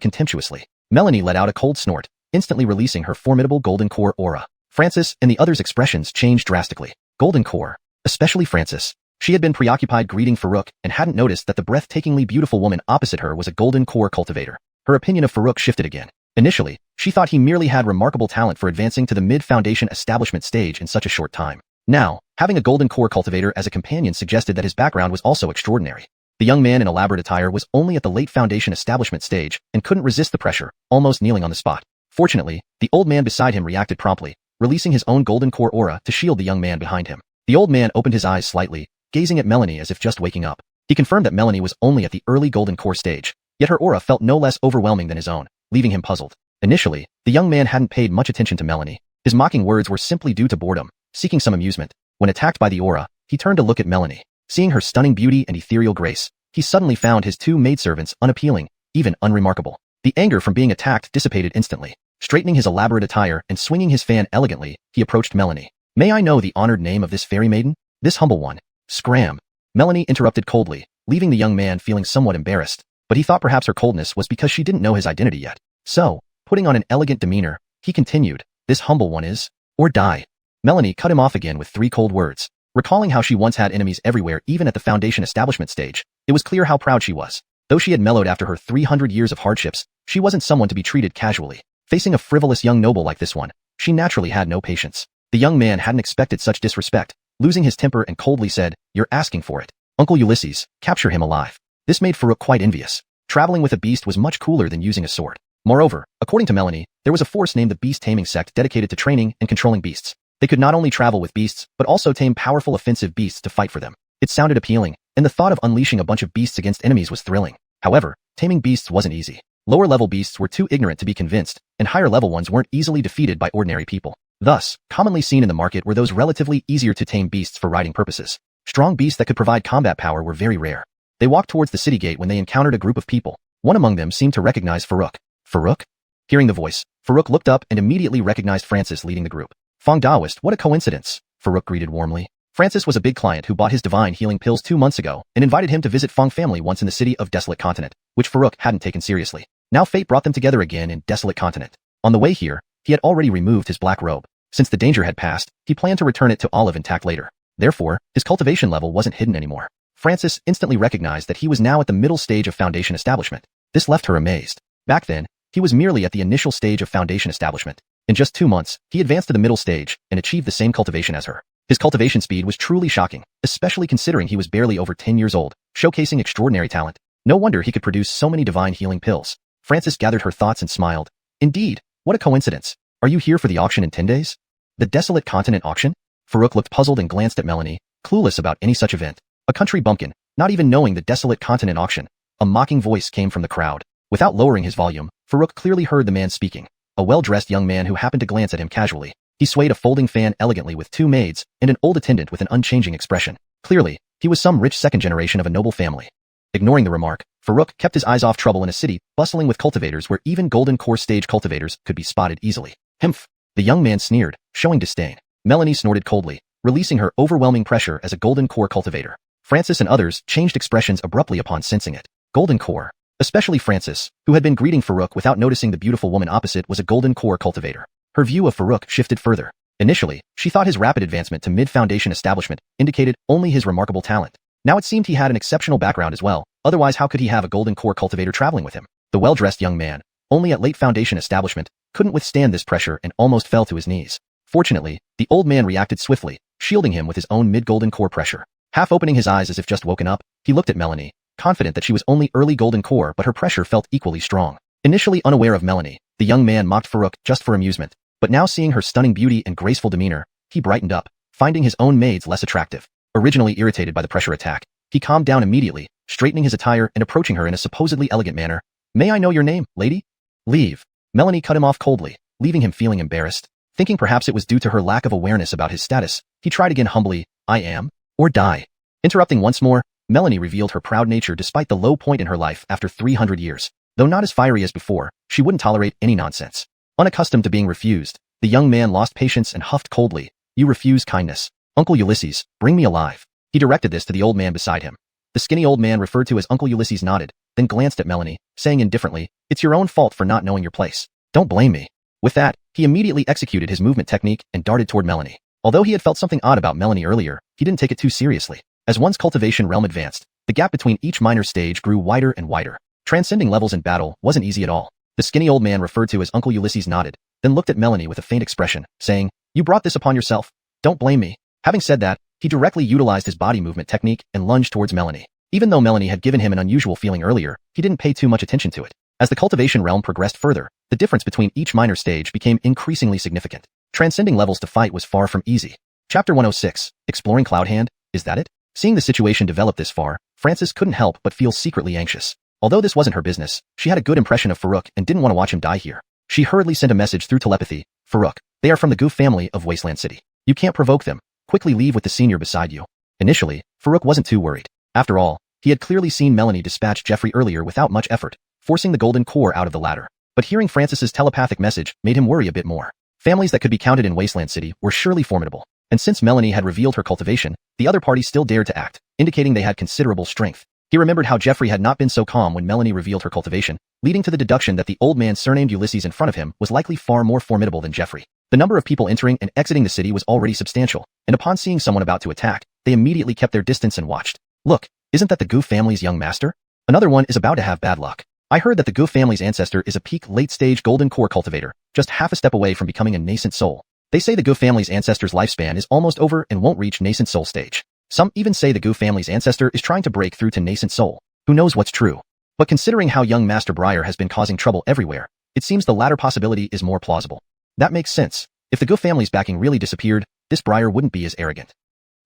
contemptuously. Melanie let out a cold snort, instantly releasing her formidable golden core aura. Francis and the others' expressions changed drastically. Golden core. Especially Francis. She had been preoccupied greeting Farouk and hadn't noticed that the breathtakingly beautiful woman opposite her was a golden core cultivator. Her opinion of Farouk shifted again. Initially, she thought he merely had remarkable talent for advancing to the mid-foundation establishment stage in such a short time. Now, having a golden core cultivator as a companion suggested that his background was also extraordinary. The young man in elaborate attire was only at the late foundation establishment stage and couldn't resist the pressure, almost kneeling on the spot. Fortunately, the old man beside him reacted promptly, releasing his own golden core aura to shield the young man behind him. The old man opened his eyes slightly, gazing at Melanie as if just waking up. He confirmed that Melanie was only at the early golden core stage, yet her aura felt no less overwhelming than his own, leaving him puzzled. Initially, the young man hadn't paid much attention to Melanie. His mocking words were simply due to boredom, seeking some amusement. When attacked by the aura, he turned to look at Melanie. Seeing her stunning beauty and ethereal grace, he suddenly found his 2 maidservants unappealing, even unremarkable. The anger from being attacked dissipated instantly. Straightening his elaborate attire and swinging his fan elegantly, he approached Melanie. May I know the honored name of this fairy maiden? This humble one. Scram. Melanie interrupted coldly, leaving the young man feeling somewhat embarrassed, but he thought perhaps her coldness was because she didn't know his identity yet. So, putting on an elegant demeanor, he continued, this humble one is, or die. Melanie cut him off again with 3 cold words. Recalling how she once had enemies everywhere even at the foundation establishment stage, it was clear how proud she was. Though she had mellowed after her 300 years of hardships, she wasn't someone to be treated casually. Facing a frivolous young noble like this one, she naturally had no patience. The young man hadn't expected such disrespect, losing his temper and coldly said, you're asking for it. Uncle Ulysses, capture him alive. This made Farouk quite envious. Traveling with a beast was much cooler than using a sword. Moreover, according to Melanie, there was a force named the Beast Taming Sect dedicated to training and controlling beasts. They could not only travel with beasts, but also tame powerful offensive beasts to fight for them. It sounded appealing, and the thought of unleashing a bunch of beasts against enemies was thrilling. However, taming beasts wasn't easy. Lower-level beasts were too ignorant to be convinced, and higher-level ones weren't easily defeated by ordinary people. Thus, commonly seen in the market were those relatively easier to tame beasts for riding purposes. Strong beasts that could provide combat power were very rare. They walked towards the city gate when they encountered a group of people. One among them seemed to recognize Farouk. Farouk? Hearing the voice, Farouk looked up and immediately recognized Francis leading the group. Fong Daoist, what a coincidence, Farouk greeted warmly. Francis was a big client who bought his divine healing pills 2 months ago and invited him to visit Fong family once in the city of Desolate Continent, which Farouk hadn't taken seriously. Now fate brought them together again in Desolate Continent. On the way here, he had already removed his black robe. Since the danger had passed, he planned to return it to Olive intact later. Therefore, his cultivation level wasn't hidden anymore. Francis instantly recognized that he was now at the middle stage of foundation establishment. This left her amazed. Back then, he was merely at the initial stage of foundation establishment. In just 2 months, he advanced to the middle stage and achieved the same cultivation as her. His cultivation speed was truly shocking, especially considering he was barely over 10 years old, showcasing extraordinary talent. No wonder he could produce so many divine healing pills. Francis gathered her thoughts and smiled. Indeed, what a coincidence. Are you here for the auction in 10 days? The desolate continent auction? Farouk looked puzzled and glanced at Melanie, clueless about any such event. A country bumpkin, not even knowing the desolate continent auction. A mocking voice came from the crowd. Without lowering his volume, Farouk clearly heard the man speaking. A well-dressed young man who happened to glance at him casually. He swayed a folding fan elegantly with 2 maids and an old attendant with an unchanging expression. Clearly, he was some rich second generation of a noble family. Ignoring the remark, Farouk kept his eyes off trouble in a city bustling with cultivators where even golden core stage cultivators could be spotted easily. Humph! The young man sneered, showing disdain. Melanie snorted coldly, releasing her overwhelming pressure as a golden core cultivator. Francis and others changed expressions abruptly upon sensing it. Golden core. Especially Francis, who had been greeting Farouk without noticing the beautiful woman opposite was a golden core cultivator. Her view of Farouk shifted further. Initially, she thought his rapid advancement to mid-foundation establishment indicated only his remarkable talent. Now it seemed he had an exceptional background as well, otherwise how could he have a golden core cultivator traveling with him? The well-dressed young man, only at late foundation establishment, couldn't withstand this pressure and almost fell to his knees. Fortunately, the old man reacted swiftly, shielding him with his own mid-golden core pressure. Half opening his eyes as if just woken up, he looked at Melanie, confident that she was only early golden core but her pressure felt equally strong. Initially unaware of Melanie, the young man mocked Farouk just for amusement, but now seeing her stunning beauty and graceful demeanor, he brightened up, finding his own maids less attractive. Originally irritated by the pressure attack, he calmed down immediately, straightening his attire and approaching her in a supposedly elegant manner. May I know your name, lady? Leave. Melanie cut him off coldly, leaving him feeling embarrassed. Thinking perhaps it was due to her lack of awareness about his status, he tried again humbly, I am, or die. Interrupting once more, Melanie revealed her proud nature despite the low point in her life after 300 years. Though not as fiery as before, she wouldn't tolerate any nonsense. Unaccustomed to being refused, the young man lost patience and huffed coldly. You refuse kindness. Uncle Ulysses, bring me alive. He directed this to the old man beside him. The skinny old man referred to as Uncle Ulysses nodded, then glanced at Melanie, saying indifferently, it's your own fault for not knowing your place. Don't blame me. With that, he immediately executed his movement technique and darted toward Melanie. Although he had felt something odd about Melanie earlier, he didn't take it too seriously. As one's cultivation realm advanced, the gap between each minor stage grew wider and wider. Transcending levels in battle wasn't easy at all. The skinny old man referred to as Uncle Ulysses nodded, then looked at Melanie with a faint expression, saying, you brought this upon yourself. Don't blame me. Having said that, he directly utilized his body movement technique and lunged towards Melanie. Even though Melanie had given him an unusual feeling earlier, he didn't pay too much attention to it. As the cultivation realm progressed further, the difference between each minor stage became increasingly significant. Transcending levels to fight was far from easy. Chapter 106, Exploring Cloud Hand, is that it? Seeing the situation develop this far, Francis couldn't help but feel secretly anxious. Although this wasn't her business, she had a good impression of Farouk and didn't want to watch him die here. She hurriedly sent a message through telepathy. Farouk, they are from the Goof family of Wasteland City. You can't provoke them. Quickly leave with the senior beside you. Initially, Farouk wasn't too worried. After all, he had clearly seen Melanie dispatch Jeffrey earlier without much effort, forcing the golden core out of the ladder. But hearing Francis's telepathic message made him worry a bit more. Families that could be counted in Wasteland City were surely formidable. And since Melanie had revealed her cultivation, the other party still dared to act, indicating they had considerable strength. He remembered how Jeffrey had not been so calm when Melanie revealed her cultivation, leading to the deduction that the old man surnamed Ulysses in front of him was likely far more formidable than Jeffrey. The number of people entering and exiting the city was already substantial, and upon seeing someone about to attack, they immediately kept their distance and watched. Look, isn't that the Goof family's young master? Another one is about to have bad luck. I heard that the Goof family's ancestor is a peak late-stage golden core cultivator, just half a step away from becoming a nascent soul. They say the Goof family's ancestor's lifespan is almost over and won't reach nascent soul stage. Some even say the Goof family's ancestor is trying to break through to nascent soul. Who knows what's true? But considering how young Master Briar has been causing trouble everywhere, it seems the latter possibility is more plausible. That makes sense. If the Goof family's backing really disappeared, this Briar wouldn't be as arrogant.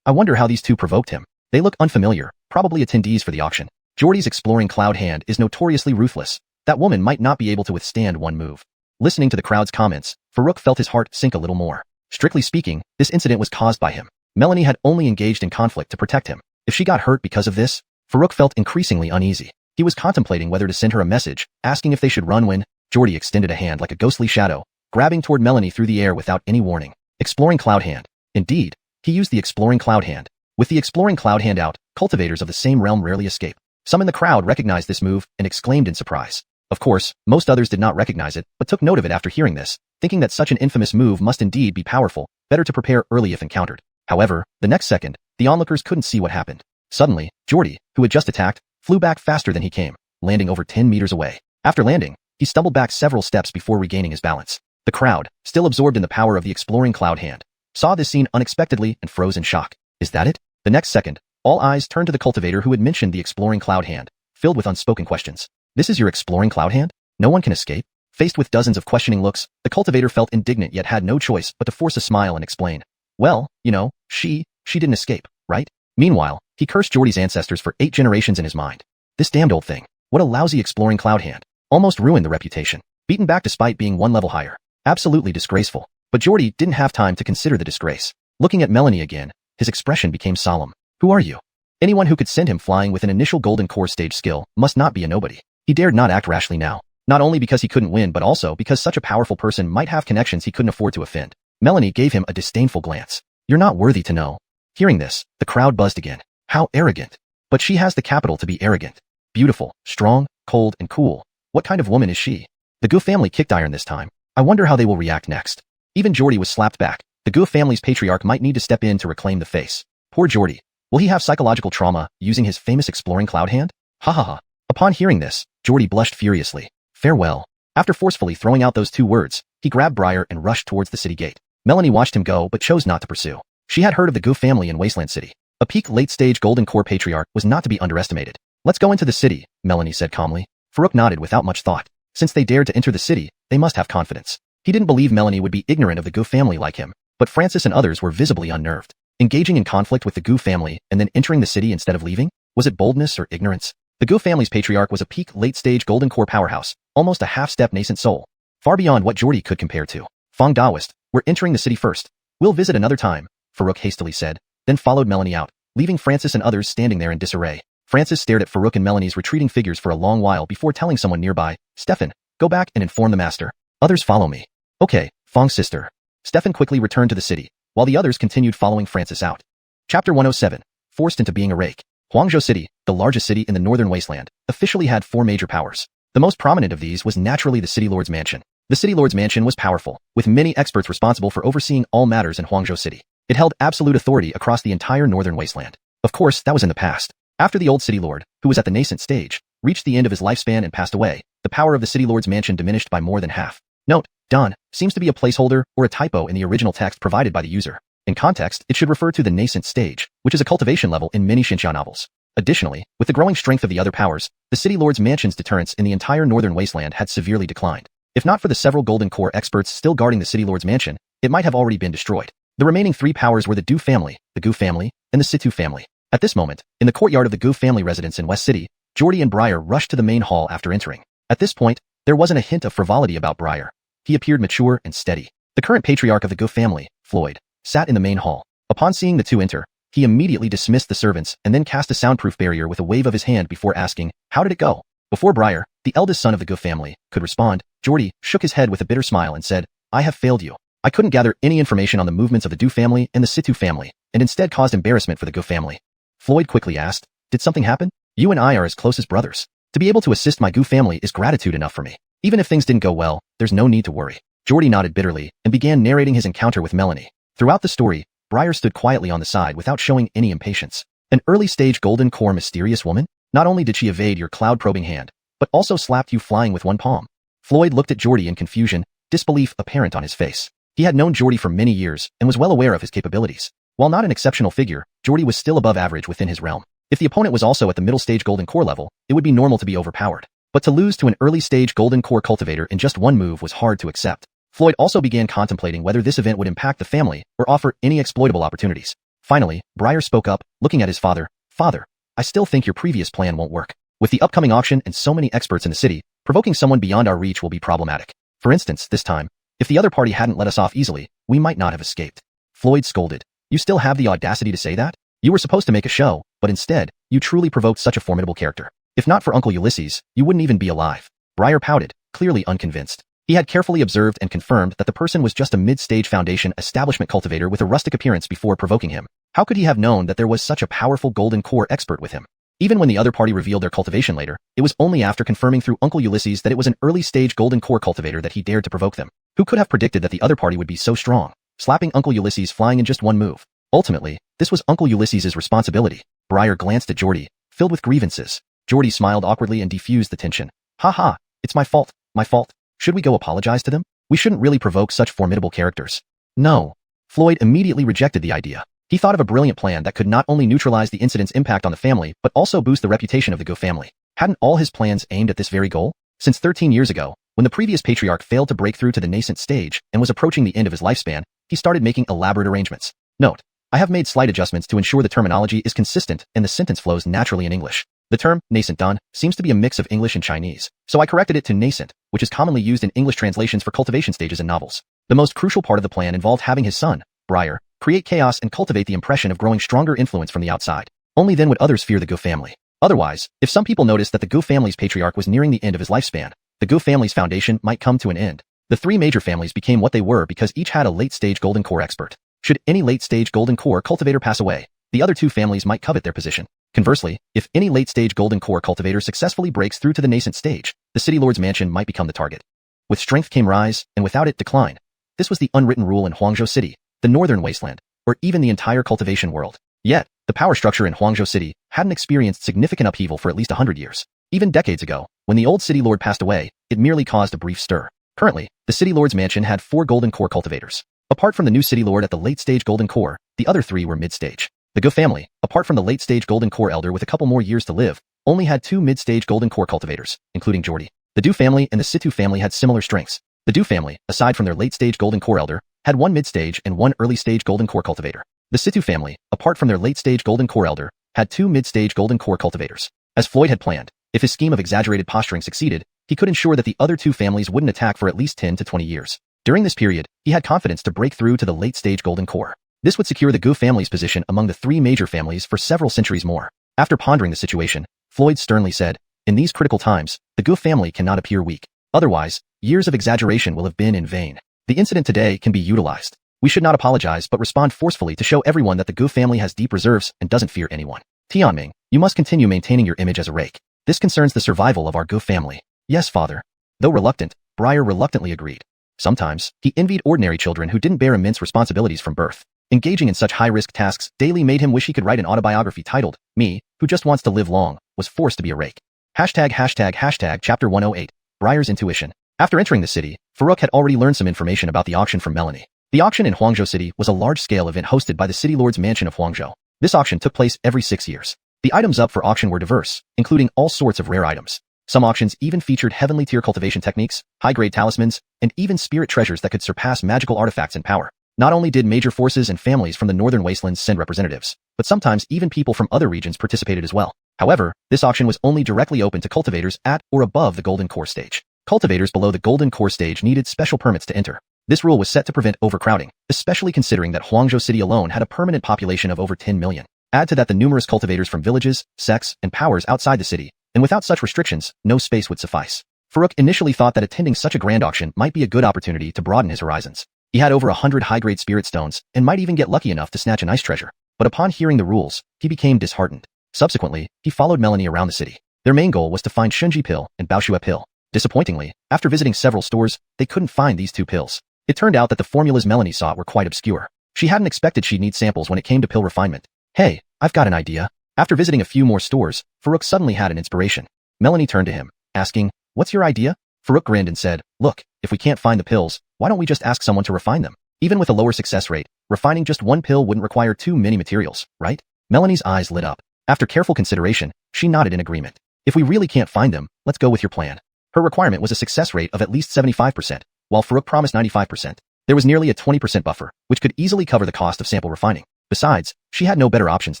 I wonder how these two provoked him. They look unfamiliar, probably attendees for the auction. Jordy's exploring cloud hand is notoriously ruthless. That woman might not be able to withstand one move. Listening to the crowd's comments, Farouk felt his heart sink a little more. Strictly speaking, this incident was caused by him. Melanie had only engaged in conflict to protect him. If she got hurt because of this, Farouk felt increasingly uneasy. He was contemplating whether to send her a message, asking if they should run when Jordy extended a hand like a ghostly shadow, grabbing toward Melanie through the air without any warning. Exploring cloud hand. Indeed, he used the exploring cloud hand. With the exploring cloud hand out, cultivators of the same realm rarely escape. Some in the crowd recognized this move and exclaimed in surprise. Of course, most others did not recognize it, but took note of it after hearing this, thinking that such an infamous move must indeed be powerful, better to prepare early if encountered. However, the next second, the onlookers couldn't see what happened. Suddenly, Jordy, who had just attacked, flew back faster than he came, landing over 10 meters away. After landing, he stumbled back several steps before regaining his balance. The crowd, still absorbed in the power of the exploring cloud hand, saw this scene unexpectedly and froze in shock. Is that it? The next second, all eyes turned to the cultivator who had mentioned the exploring cloud hand, filled with unspoken questions. This is your exploring cloud hand? No one can escape? Faced with dozens of questioning looks, the cultivator felt indignant yet had no choice but to force a smile and explain. Well, you know, she didn't escape, right? Meanwhile, he cursed Geordie's ancestors for 8 generations in his mind. This damned old thing. What a lousy exploring cloud hand. Almost ruined the reputation. Beaten back despite being 1 level higher. Absolutely disgraceful. But Geordie didn't have time to consider the disgrace. Looking at Melanie again, his expression became solemn. Who are you? Anyone who could send him flying with an initial golden core stage skill must not be a nobody. He dared not act rashly now. Not only because he couldn't win but also because such a powerful person might have connections he couldn't afford to offend. Melanie gave him a disdainful glance. You're not worthy to know. Hearing this, the crowd buzzed again. How arrogant. But she has the capital to be arrogant. Beautiful, strong, cold, and cool. What kind of woman is she? The Gu family kicked iron this time. I wonder how they will react next. Even Geordie was slapped back. The Gu family's patriarch might need to step in to reclaim the face. Poor Geordie. Will he have psychological trauma using his famous exploring cloud hand? Ha ha ha. Upon hearing this, Geordie blushed furiously. Farewell. After forcefully throwing out those 2 words, he grabbed Briar and rushed towards the city gate. Melanie watched him go but chose not to pursue. She had heard of the Gu family in Wasteland City. A peak late-stage golden core patriarch was not to be underestimated. Let's go into the city, Melanie said calmly. Farouk nodded without much thought. Since they dared to enter the city, they must have confidence. He didn't believe Melanie would be ignorant of the Gu family like him, but Francis and others were visibly unnerved. Engaging in conflict with the Gu family and then entering the city instead of leaving? Was it boldness or ignorance? The Gu family's patriarch was a peak late-stage golden core powerhouse, almost a half-step nascent soul. Far beyond what Geordie could compare to. Fong Daoist, we're entering the city first. We'll visit another time, Farouk hastily said, then followed Melanie out, leaving Francis and others standing there in disarray. Francis stared at Farouk and Melanie's retreating figures for a long while before telling someone nearby, Stefan, go back and inform the master. Others follow me. Okay, Fong's sister. Stefan quickly returned to the city, while the others continued following Francis out. Chapter 107. Forced into being a rake. Huangzhou City, the largest city in the northern wasteland, officially had 4 major powers. The most prominent of these was naturally the City Lord's Mansion. The City Lord's Mansion was powerful, with many experts responsible for overseeing all matters in Huangzhou City. It held absolute authority across the entire northern wasteland. Of course, that was in the past. After the old City Lord, who was at the nascent stage, reached the end of his lifespan and passed away, the power of the City Lord's Mansion diminished by more than half. Note, Don seems to be a placeholder or a typo in the original text provided by the user. In context, it should refer to the nascent stage, which is a cultivation level in many Xianxia novels. Additionally, with the growing strength of the other powers, the City Lord's Mansion's deterrence in the entire northern wasteland had severely declined. If not for the several Golden Core experts still guarding the City Lord's Mansion, it might have already been destroyed. The remaining 3 powers were the Du family, the Gu family, and the Situ family. At this moment, in the courtyard of the Gu family residence in West City, Geordie and Briar rushed to the main hall after entering. At this point, there wasn't a hint of frivolity about Briar. He appeared mature and steady. The current patriarch of the Gu family, Floyd, sat in the main hall. Upon seeing the 2 enter, he immediately dismissed the servants and then cast a soundproof barrier with a wave of his hand before asking, how did it go? Before Briar, the eldest son of the Gu family, could respond, Geordie shook his head with a bitter smile and said, I have failed you. I couldn't gather any information on the movements of the Du family and the Situ family, and instead caused embarrassment for the Gu family. Floyd quickly asked, did something happen? You and I are as close as brothers. To be able to assist my Gu family is gratitude enough for me. Even if things didn't go well, there's no need to worry. Geordie nodded bitterly and began narrating his encounter with Melanie. Throughout the story, Briar stood quietly on the side without showing any impatience. An early-stage Golden Core mysterious woman? Not only did she evade your cloud-probing hand, but also slapped you flying with one palm. Floyd looked at Geordie in confusion, disbelief apparent on his face. He had known Geordie for many years and was well aware of his capabilities. While not an exceptional figure, Geordie was still above average within his realm. If the opponent was also at the middle-stage Golden Core level, it would be normal to be overpowered. But to lose to an early-stage Golden Core cultivator in just one move was hard to accept. Floyd also began contemplating whether this event would impact the family or offer any exploitable opportunities. Finally, Briar spoke up, looking at his father. Father, I still think your previous plan won't work. With the upcoming auction and so many experts in the city, provoking someone beyond our reach will be problematic. For instance, this time, if the other party hadn't let us off easily, we might not have escaped. Floyd scolded. You still have the audacity to say that? You were supposed to make a show, but instead, you truly provoked such a formidable character. If not for Uncle Ulysses, you wouldn't even be alive. Briar pouted, clearly unconvinced. He had carefully observed and confirmed that the person was just a mid-stage foundation establishment cultivator with a rustic appearance before provoking him. How could he have known that there was such a powerful Golden Core expert with him? Even when the other party revealed their cultivation later, it was only after confirming through Uncle Ulysses that it was an early-stage Golden Core cultivator that he dared to provoke them. Who could have predicted that the other party would be so strong, slapping Uncle Ulysses flying in just one move? Ultimately, this was Uncle Ulysses' responsibility. Briar glanced at Geordie, filled with grievances. Geordie smiled awkwardly and defused the tension. Ha ha, it's my fault, my fault. Should we go apologize to them? We shouldn't really provoke such formidable characters. No. Floyd immediately rejected the idea. He thought of a brilliant plan that could not only neutralize the incident's impact on the family, but also boost the reputation of the Go family. Hadn't all his plans aimed at this very goal? Since 13 years ago, when the previous Patriarch failed to break through to the nascent stage and was approaching the end of his lifespan, he started making elaborate arrangements. Note: I have made slight adjustments to ensure the terminology is consistent and the sentence flows naturally in English. The term, nascent dawn, seems to be a mix of English and Chinese, so I corrected it to nascent, which is commonly used in English translations for cultivation stages in novels. The most crucial part of the plan involved having his son, Briar, create chaos and cultivate the impression of growing stronger influence from the outside. Only then would others fear the Go family. Otherwise, if some people noticed that the Go family's Patriarch was nearing the end of his lifespan, the Go family's foundation might come to an end. The three major families became what they were because each had a late-stage Golden Core expert. Should any late-stage Golden Core cultivator pass away, the other two families might covet their position. Conversely, if any late-stage Golden Core cultivator successfully breaks through to the nascent stage, the City Lord's mansion might become the target. With strength came rise, and without it, decline. This was the unwritten rule in Huangzhou City, the northern wasteland, or even the entire cultivation world. Yet, the power structure in Huangzhou City hadn't experienced significant upheaval for at least 100 years. Even decades ago, when the old City Lord passed away, it merely caused a brief stir. Currently, the City Lord's mansion had 4 Golden Core cultivators. Apart from the new City Lord at the late-stage Golden Core, the other 3 were mid-stage. The Go family, apart from the late-stage Golden Core elder with a couple more years to live, only had 2 mid-stage Golden Core cultivators, including Jordy. The Du family and the Situ family had similar strengths. The Du family, aside from their late-stage Golden Core elder, had 1 mid-stage and 1 early-stage Golden Core cultivator. The Situ family, apart from their late-stage Golden Core elder, had 2 mid-stage Golden Core cultivators. As Floyd had planned, if his scheme of exaggerated posturing succeeded, he could ensure that the other 2 families wouldn't attack for at least 10 to 20 years. During this period, he had confidence to break through to the late-stage Golden Core. This would secure the Go family's position among the 3 major families for several centuries more. After pondering the situation, Floyd sternly said, "In these critical times, the Go family cannot appear weak. Otherwise, years of exaggeration will have been in vain. The incident today can be utilized. We should not apologize but respond forcefully to show everyone that the Go family has deep reserves and doesn't fear anyone. Tianming, you must continue maintaining your image as a rake. This concerns the survival of our Go family." "Yes, father." Though reluctant, Briar reluctantly agreed. Sometimes, he envied ordinary children who didn't bear immense responsibilities from birth. Engaging in such high-risk tasks daily made him wish he could write an autobiography titled, "Me, Who Just Wants to Live Long, Was Forced to Be a Rake." Chapter 108, Briar's Intuition. After entering the city, Farouk had already learned some information about the auction from Melanie. The auction in Huangzhou City was a large-scale event hosted by the City Lord's Mansion of Huangzhou. This auction took place every 6 years. The items up for auction were diverse, including all sorts of rare items. Some auctions even featured heavenly tier cultivation techniques, high-grade talismans, and even spirit treasures that could surpass magical artifacts in power. Not only did major forces and families from the northern wastelands send representatives, but sometimes even people from other regions participated as well. However, this auction was only directly open to cultivators at or above the Golden Core stage. Cultivators below the Golden Core stage needed special permits to enter. This rule was set to prevent overcrowding, especially considering that Huangzhou City alone had a permanent population of over 10 million. Add to that the numerous cultivators from villages, sects, and powers outside the city, and without such restrictions, no space would suffice. Farouk initially thought that attending such a grand auction might be a good opportunity to broaden his horizons. He had over 100 high-grade spirit stones, and might even get lucky enough to snatch a nice treasure. But upon hearing the rules, he became disheartened. Subsequently, he followed Melanie around the city. Their main goal was to find Shunji pill and Baoshue pill. Disappointingly, after visiting several stores, they couldn't find these 2 pills. It turned out that the formulas Melanie sought were quite obscure. She hadn't expected she'd need samples when it came to pill refinement. "Hey, I've got an idea." After visiting a few more stores, Farouk suddenly had an inspiration. Melanie turned to him, asking, "What's your idea?" Farouk grinned and said, "Look, if we can't find the pills, why don't we just ask someone to refine them? Even with a lower success rate, refining just 1 pill wouldn't require too many materials, right?" Melanie's eyes lit up. After careful consideration, she nodded in agreement. "If we really can't find them, let's go with your plan." Her requirement was a success rate of at least 75%, while Farouk promised 95%. There was nearly a 20% buffer, which could easily cover the cost of sample refining. Besides, she had no better options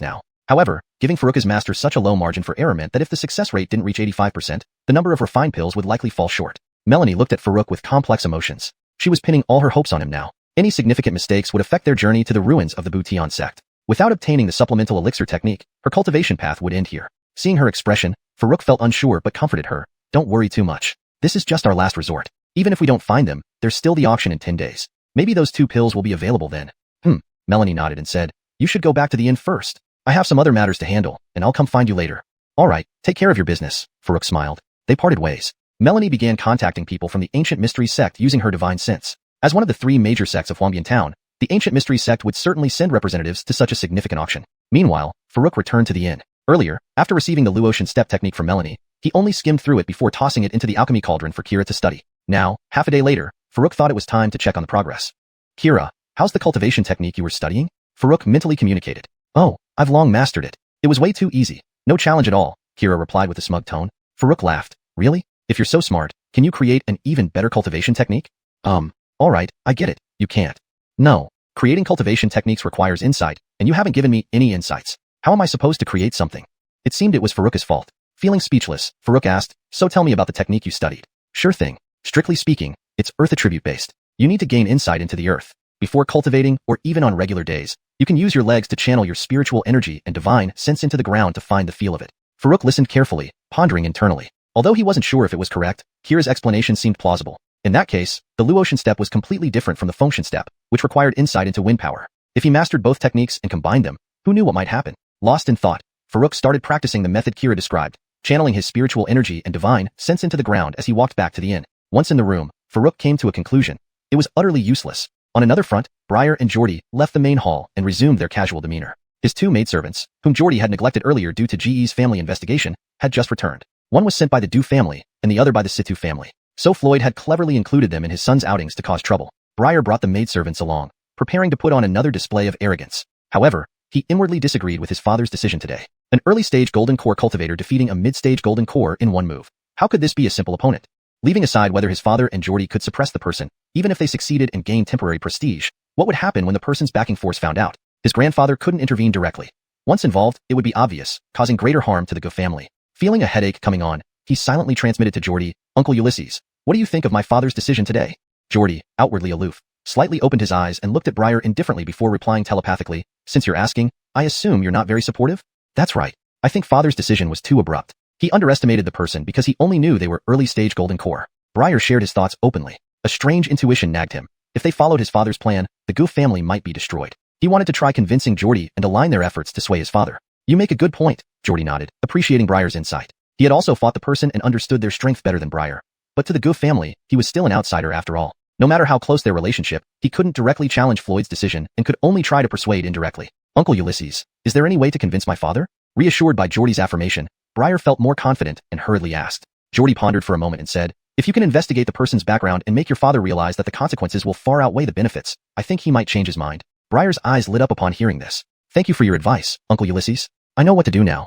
now. However, giving Farouk's master such a low margin for error meant that if the success rate didn't reach 85%, the number of refined pills would likely fall short. Melanie looked at Farouk with complex emotions. She was pinning all her hopes on him now. Any significant mistakes would affect their journey to the ruins of the Butian sect. Without obtaining the supplemental elixir technique, her cultivation path would end here. Seeing her expression, Farouk felt unsure but comforted her. "Don't worry too much. This is just our last resort. Even if we don't find them, there's still the auction in 10 days. Maybe those 2 pills will be available then." Melanie nodded and said, "You should go back to the inn first. I have some other matters to handle, and I'll come find you later." "All right, take care of your business," Farouk smiled. They parted ways. Melanie began contacting people from the Ancient Mysteries sect using her divine sense. As one of the 3 major sects of Huangbian Town, the Ancient Mysteries sect would certainly send representatives to such a significant auction. Meanwhile, Farouk returned to the inn. Earlier, after receiving the Luotian step technique from Melanie, he only skimmed through it before tossing it into the Alchemy Cauldron for Kira to study. Now, half a day later, Farouk thought it was time to check on the progress. "Kira, How's the cultivation technique you were studying? Farouk mentally communicated. Oh, I've long mastered it. It was way too easy. No challenge at all, Kira replied with a smug tone. Farouk laughed. Really? If you're so smart, can you create an even better cultivation technique? Alright, I get it. You can't. No. Creating cultivation techniques requires insight, and you haven't given me any insights. How am I supposed to create something? It seemed it was Farouk's fault. Feeling speechless, Farouk asked, so tell me about the technique you studied. Sure thing. Strictly speaking, it's earth attribute based. You need to gain insight into the earth. Before cultivating, or even on regular days, you can use your legs to channel your spiritual energy and divine sense into the ground to find the feel of it. Farouk listened carefully, pondering internally. Although he wasn't sure if it was correct, Kira's explanation seemed plausible. In that case, the Luotian step was completely different from the Fengshan step, which required insight into wind power. If he mastered both techniques and combined them, who knew what might happen? Lost in thought, Farouk started practicing the method Kira described, channeling his spiritual energy and divine sense into the ground as he walked back to the inn. Once in the room, Farouk came to a conclusion. It was utterly useless. On another front, Briar and Geordie left the main hall and resumed their casual demeanor. His two maidservants, whom Geordie had neglected earlier due to GE's family investigation, had just returned. One was sent by the Du family, and the other by the Situ family. So Floyd had cleverly included them in his son's outings to cause trouble. Briar brought the maidservants along, preparing to put on another display of arrogance. However, he inwardly disagreed with his father's decision today. An early-stage golden core cultivator defeating a mid-stage golden core in one move. How could this be a simple opponent? Leaving aside whether his father and Geordie could suppress the person, even if they succeeded and gained temporary prestige, what would happen when the person's backing force found out? His grandfather couldn't intervene directly. Once involved, it would be obvious, causing greater harm to the Go family. Feeling a headache coming on, he silently transmitted to Geordie, Uncle Ulysses, what do you think of my father's decision today? Geordie, outwardly aloof, slightly opened his eyes and looked at Briar indifferently before replying telepathically, since you're asking, I assume you're not very supportive? That's right. I think father's decision was too abrupt. He underestimated the person because he only knew they were early-stage golden core. Briar shared his thoughts openly. A strange intuition nagged him. If they followed his father's plan, the Gu family might be destroyed. He wanted to try convincing Geordie and align their efforts to sway his father. You make a good point, Geordie nodded, appreciating Briar's insight. He had also fought the person and understood their strength better than Briar. But to the Gu family, he was still an outsider after all. No matter how close their relationship, he couldn't directly challenge Floyd's decision and could only try to persuade indirectly. Uncle Ulysses, is there any way to convince my father? Reassured by Geordie's affirmation, Briar felt more confident and hurriedly asked. Geordie pondered for a moment and said, if you can investigate the person's background and make your father realize that the consequences will far outweigh the benefits, I think he might change his mind. Briar's eyes lit up upon hearing this. Thank you for your advice, Uncle Ulysses. I know what to do now.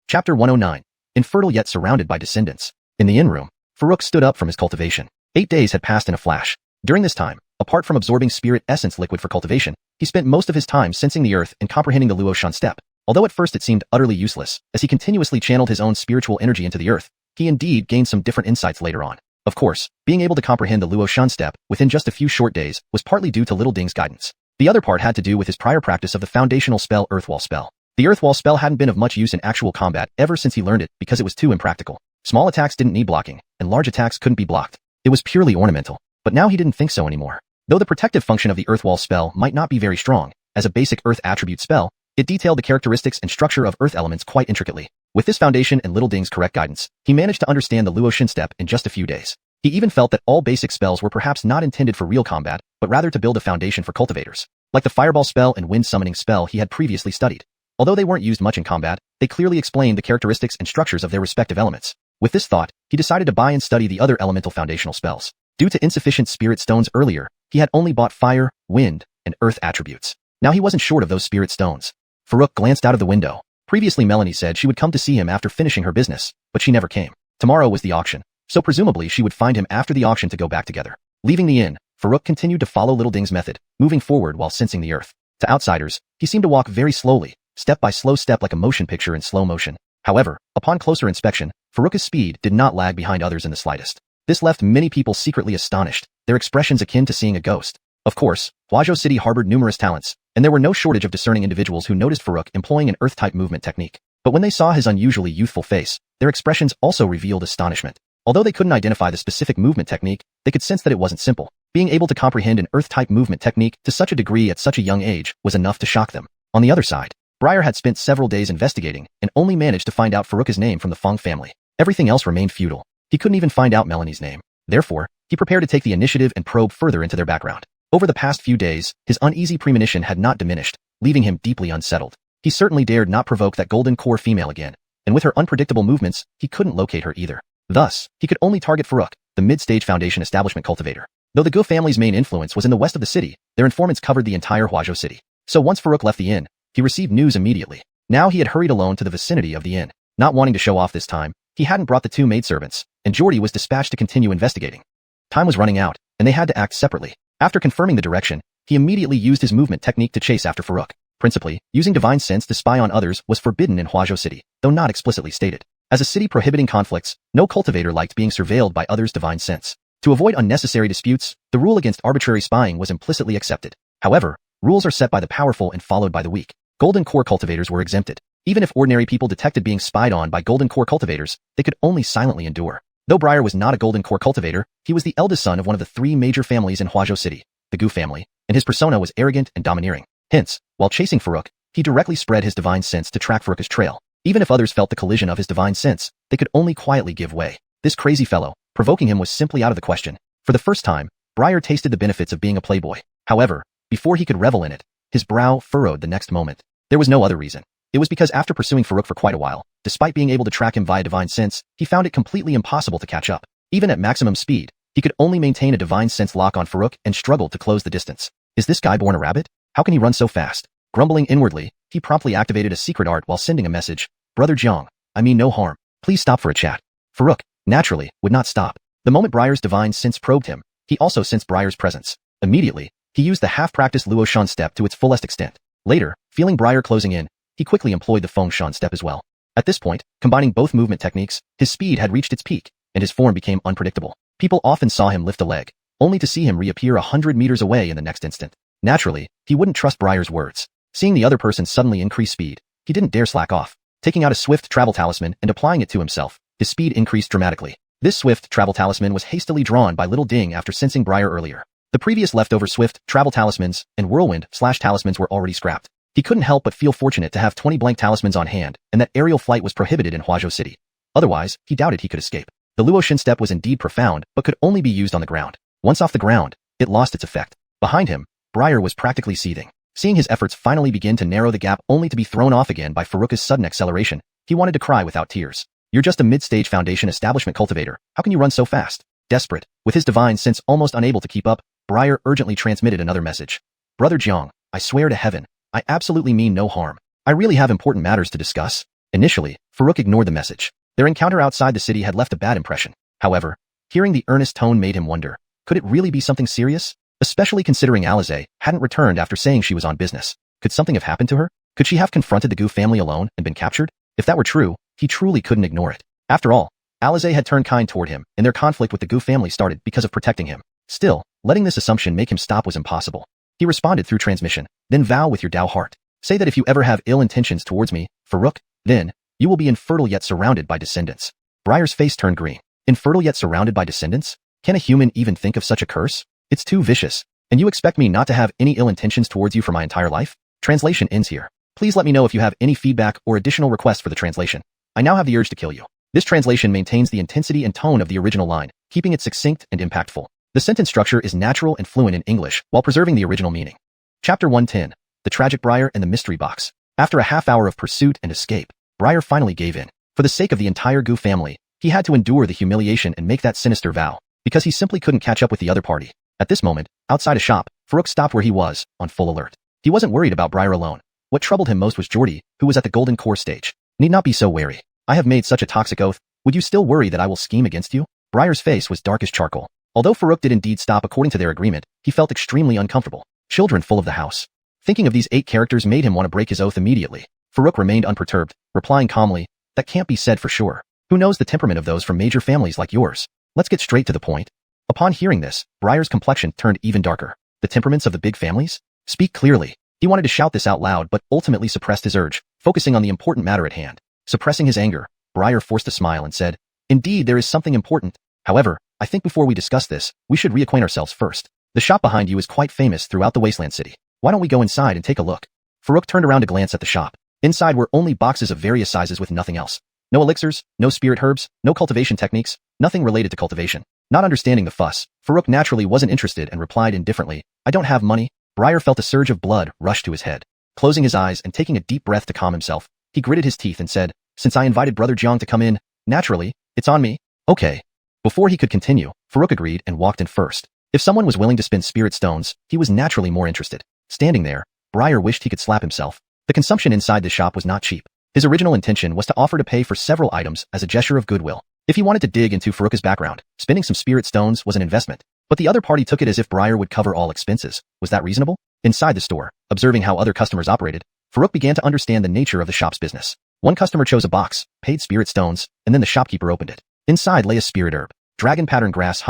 Chapter 109. Infertile yet surrounded by descendants. In the inn room, Farouk stood up from his cultivation. 8 days had passed in a flash. During this time, apart from absorbing spirit essence liquid for cultivation, he spent most of his time sensing the earth and comprehending the Luotian step. Although at first it seemed utterly useless, as he continuously channeled his own spiritual energy into the earth, he indeed gained some different insights later on. Of course, being able to comprehend the Luotian step within just a few short days was partly due to Little Ding's guidance. The other part had to do with his prior practice of the foundational spell Earthwall spell. The Earthwall spell hadn't been of much use in actual combat ever since he learned it because it was too impractical. Small attacks didn't need blocking, and large attacks couldn't be blocked. It was purely ornamental. But now he didn't think so anymore. Though the protective function of the Earthwall spell might not be very strong, as a basic Earth attribute spell, it detailed the characteristics and structure of Earth elements quite intricately. With this foundation and Little Ding's correct guidance, he managed to understand the Luotian step in just a few days. He even felt that all basic spells were perhaps not intended for real combat, but rather to build a foundation for cultivators. Like the Fireball spell and Wind Summoning spell he had previously studied. Although they weren't used much in combat, they clearly explained the characteristics and structures of their respective elements. With this thought, he decided to buy and study the other elemental foundational spells. Due to insufficient spirit stones earlier, he had only bought fire, wind, and earth attributes. Now he wasn't short of those spirit stones. Farouk glanced out of the window. Previously Melanie said she would come to see him after finishing her business, but she never came. Tomorrow was the auction, so presumably she would find him after the auction to go back together. Leaving the inn, Farouk continued to follow Little Ding's method, moving forward while sensing the earth. To outsiders, he seemed to walk very slowly, step by slow step like a motion picture in slow motion. However, upon closer inspection, Farouk's speed did not lag behind others in the slightest. This left many people secretly astonished, their expressions akin to seeing a ghost. Of course, Huazhou City harbored numerous talents, and there were no shortage of discerning individuals who noticed Farouk employing an earth-type movement technique. But when they saw his unusually youthful face, their expressions also revealed astonishment. Although they couldn't identify the specific movement technique, they could sense that it wasn't simple. Being able to comprehend an earth-type movement technique to such a degree at such a young age was enough to shock them. On the other side, Briar had spent several days investigating and only managed to find out Farouk's name from the Fong family. Everything else remained futile. He couldn't even find out Melanie's name. Therefore, he prepared to take the initiative and probe further into their background. Over the past few days, his uneasy premonition had not diminished, leaving him deeply unsettled. He certainly dared not provoke that golden core female again, and with her unpredictable movements, he couldn't locate her either. Thus, he could only target Farouk, the mid-stage foundation establishment cultivator. Though the Gu family's main influence was in the west of the city, their informants covered the entire Huazhou city. So once Farouk left the inn, he received news immediately. Now he had hurried alone to the vicinity of the inn. Not wanting to show off this time, he hadn't brought the two maidservants, and Jordy was dispatched to continue investigating. Time was running out, and they had to act separately. After confirming the direction, he immediately used his movement technique to chase after Farouk. Principally, using divine sense to spy on others was forbidden in Huazhou City, though not explicitly stated. As a city prohibiting conflicts, no cultivator liked being surveilled by others' divine sense. To avoid unnecessary disputes, the rule against arbitrary spying was implicitly accepted. However, rules are set by the powerful and followed by the weak. Golden Core cultivators were exempted. Even if ordinary people detected being spied on by Golden Core cultivators, they could only silently endure. Though Briar was not a Golden Core cultivator, he was the eldest son of one of the three major families in Huazhou City, the Gu family, and his persona was arrogant and domineering. Hence, while chasing Farouk, he directly spread his divine sense to track Farouk's trail. Even if others felt the collision of his divine sense, they could only quietly give way. This crazy fellow, provoking him was simply out of the question. For the first time, Briar tasted the benefits of being a playboy. However, before he could revel in it, his brow furrowed the next moment. There was no other reason. It was because after pursuing Farouk for quite a while, despite being able to track him via divine sense, he found it completely impossible to catch up. Even at maximum speed, he could only maintain a divine sense lock on Farouk and struggled to close the distance. Is this guy born a rabbit? How can he run so fast? Grumbling inwardly, he promptly activated a secret art while sending a message. Brother Jiang, I mean no harm. Please stop for a chat. Farouk, naturally, would not stop. The moment Briar's divine sense probed him, he also sensed Briar's presence. Immediately, he used the half-practiced Luo Shan step to its fullest extent. Later, feeling Briar closing in, he quickly employed the Feng Shan step as well. At this point, combining both movement techniques, his speed had reached its peak, and his form became unpredictable. People often saw him lift a leg, only to see him reappear 100 meters away in the next instant. Naturally, he wouldn't trust Briar's words. Seeing the other person suddenly increase speed, he didn't dare slack off. Taking out a swift travel talisman and applying it to himself, his speed increased dramatically. This swift travel talisman was hastily drawn by Little Ding after sensing Briar earlier. The previous leftover swift travel talismans and whirlwind/talismans were already scrapped. He couldn't help but feel fortunate to have 20 blank talismans on hand and that aerial flight was prohibited in Huazhou City. Otherwise, he doubted he could escape. The Luo Shin step was indeed profound but could only be used on the ground. Once off the ground, it lost its effect. Behind him, Briar was practically seething. Seeing his efforts finally begin to narrow the gap only to be thrown off again by Farouk's sudden acceleration, he wanted to cry without tears. You're just a mid-stage foundation establishment cultivator. How can you run so fast? Desperate, with his divine sense almost unable to keep up, Briar urgently transmitted another message. Brother Jiang, I swear to heaven, I absolutely mean no harm. I really have important matters to discuss. Initially, Farouk ignored the message. Their encounter outside the city had left a bad impression. However, hearing the earnest tone made him wonder, could it really be something serious? Especially considering Alize hadn't returned after saying she was on business. Could something have happened to her? Could she have confronted the Gu family alone and been captured? If that were true, he truly couldn't ignore it. After all, Alize had turned kind toward him, and their conflict with the Gu family started because of protecting him. Still, letting this assumption make him stop was impossible. He responded through transmission, then vow with your Dao heart. Say that if you ever have ill intentions towards me, Farouk, then, you will be infertile yet surrounded by descendants. Briar's face turned green. Infertile yet surrounded by descendants? Can a human even think of such a curse? It's too vicious. And you expect me not to have any ill intentions towards you for my entire life? Translation ends here. Please let me know if you have any feedback or additional requests for the translation. I now have the urge to kill you. This translation maintains the intensity and tone of the original line, keeping it succinct and impactful. The sentence structure is natural and fluent in English, while preserving the original meaning. Chapter 110. The Tragic Briar and the Mystery Box. After a half hour of pursuit and escape, Briar finally gave in. For the sake of the entire Gu family, he had to endure the humiliation and make that sinister vow, because he simply couldn't catch up with the other party. At this moment, outside a shop, Farouk stopped where he was, on full alert. He wasn't worried about Briar alone. What troubled him most was Jordy, who was at the Golden Core stage. Need not be so wary. I have made such a toxic oath. Would you still worry that I will scheme against you? Briar's face was dark as charcoal. Although Farouk did indeed stop according to their agreement, he felt extremely uncomfortable. Children full of the house. Thinking of these 8 characters made him want to break his oath immediately. Farouk remained unperturbed, replying calmly, that can't be said for sure. Who knows the temperament of those from major families like yours? Let's get straight to the point. Upon hearing this, Briar's complexion turned even darker. The temperaments of the big families? Speak clearly. He wanted to shout this out loud but ultimately suppressed his urge, focusing on the important matter at hand. Suppressing his anger, Briar forced a smile and said, Indeed, there is something important. However, I think before we discuss this, we should reacquaint ourselves first. The shop behind you is quite famous throughout the Wasteland City. Why don't we go inside and take a look? Farouk turned around to glance at the shop. Inside were only boxes of various sizes with nothing else. No elixirs, no spirit herbs, no cultivation techniques, nothing related to cultivation. Not understanding the fuss, Farouk naturally wasn't interested and replied indifferently, I don't have money. Briar felt a surge of blood rush to his head. Closing his eyes and taking a deep breath to calm himself, he gritted his teeth and said, Since I invited Brother Jiang to come in, naturally, it's on me. Okay. Before he could continue, Farouk agreed and walked in first. If someone was willing to spend spirit stones, he was naturally more interested. Standing there, Briar wished he could slap himself. The consumption inside the shop was not cheap. His original intention was to offer to pay for several items as a gesture of goodwill. If he wanted to dig into Furuka's background, spending some spirit stones was an investment. But the other party took it as if Briar would cover all expenses. Was that reasonable? Inside the store, observing how other customers operated, Furuka began to understand the nature of the shop's business. One customer chose a box, paid spirit stones, and then the shopkeeper opened it. Inside lay a spirit herb. Dragon pattern grass,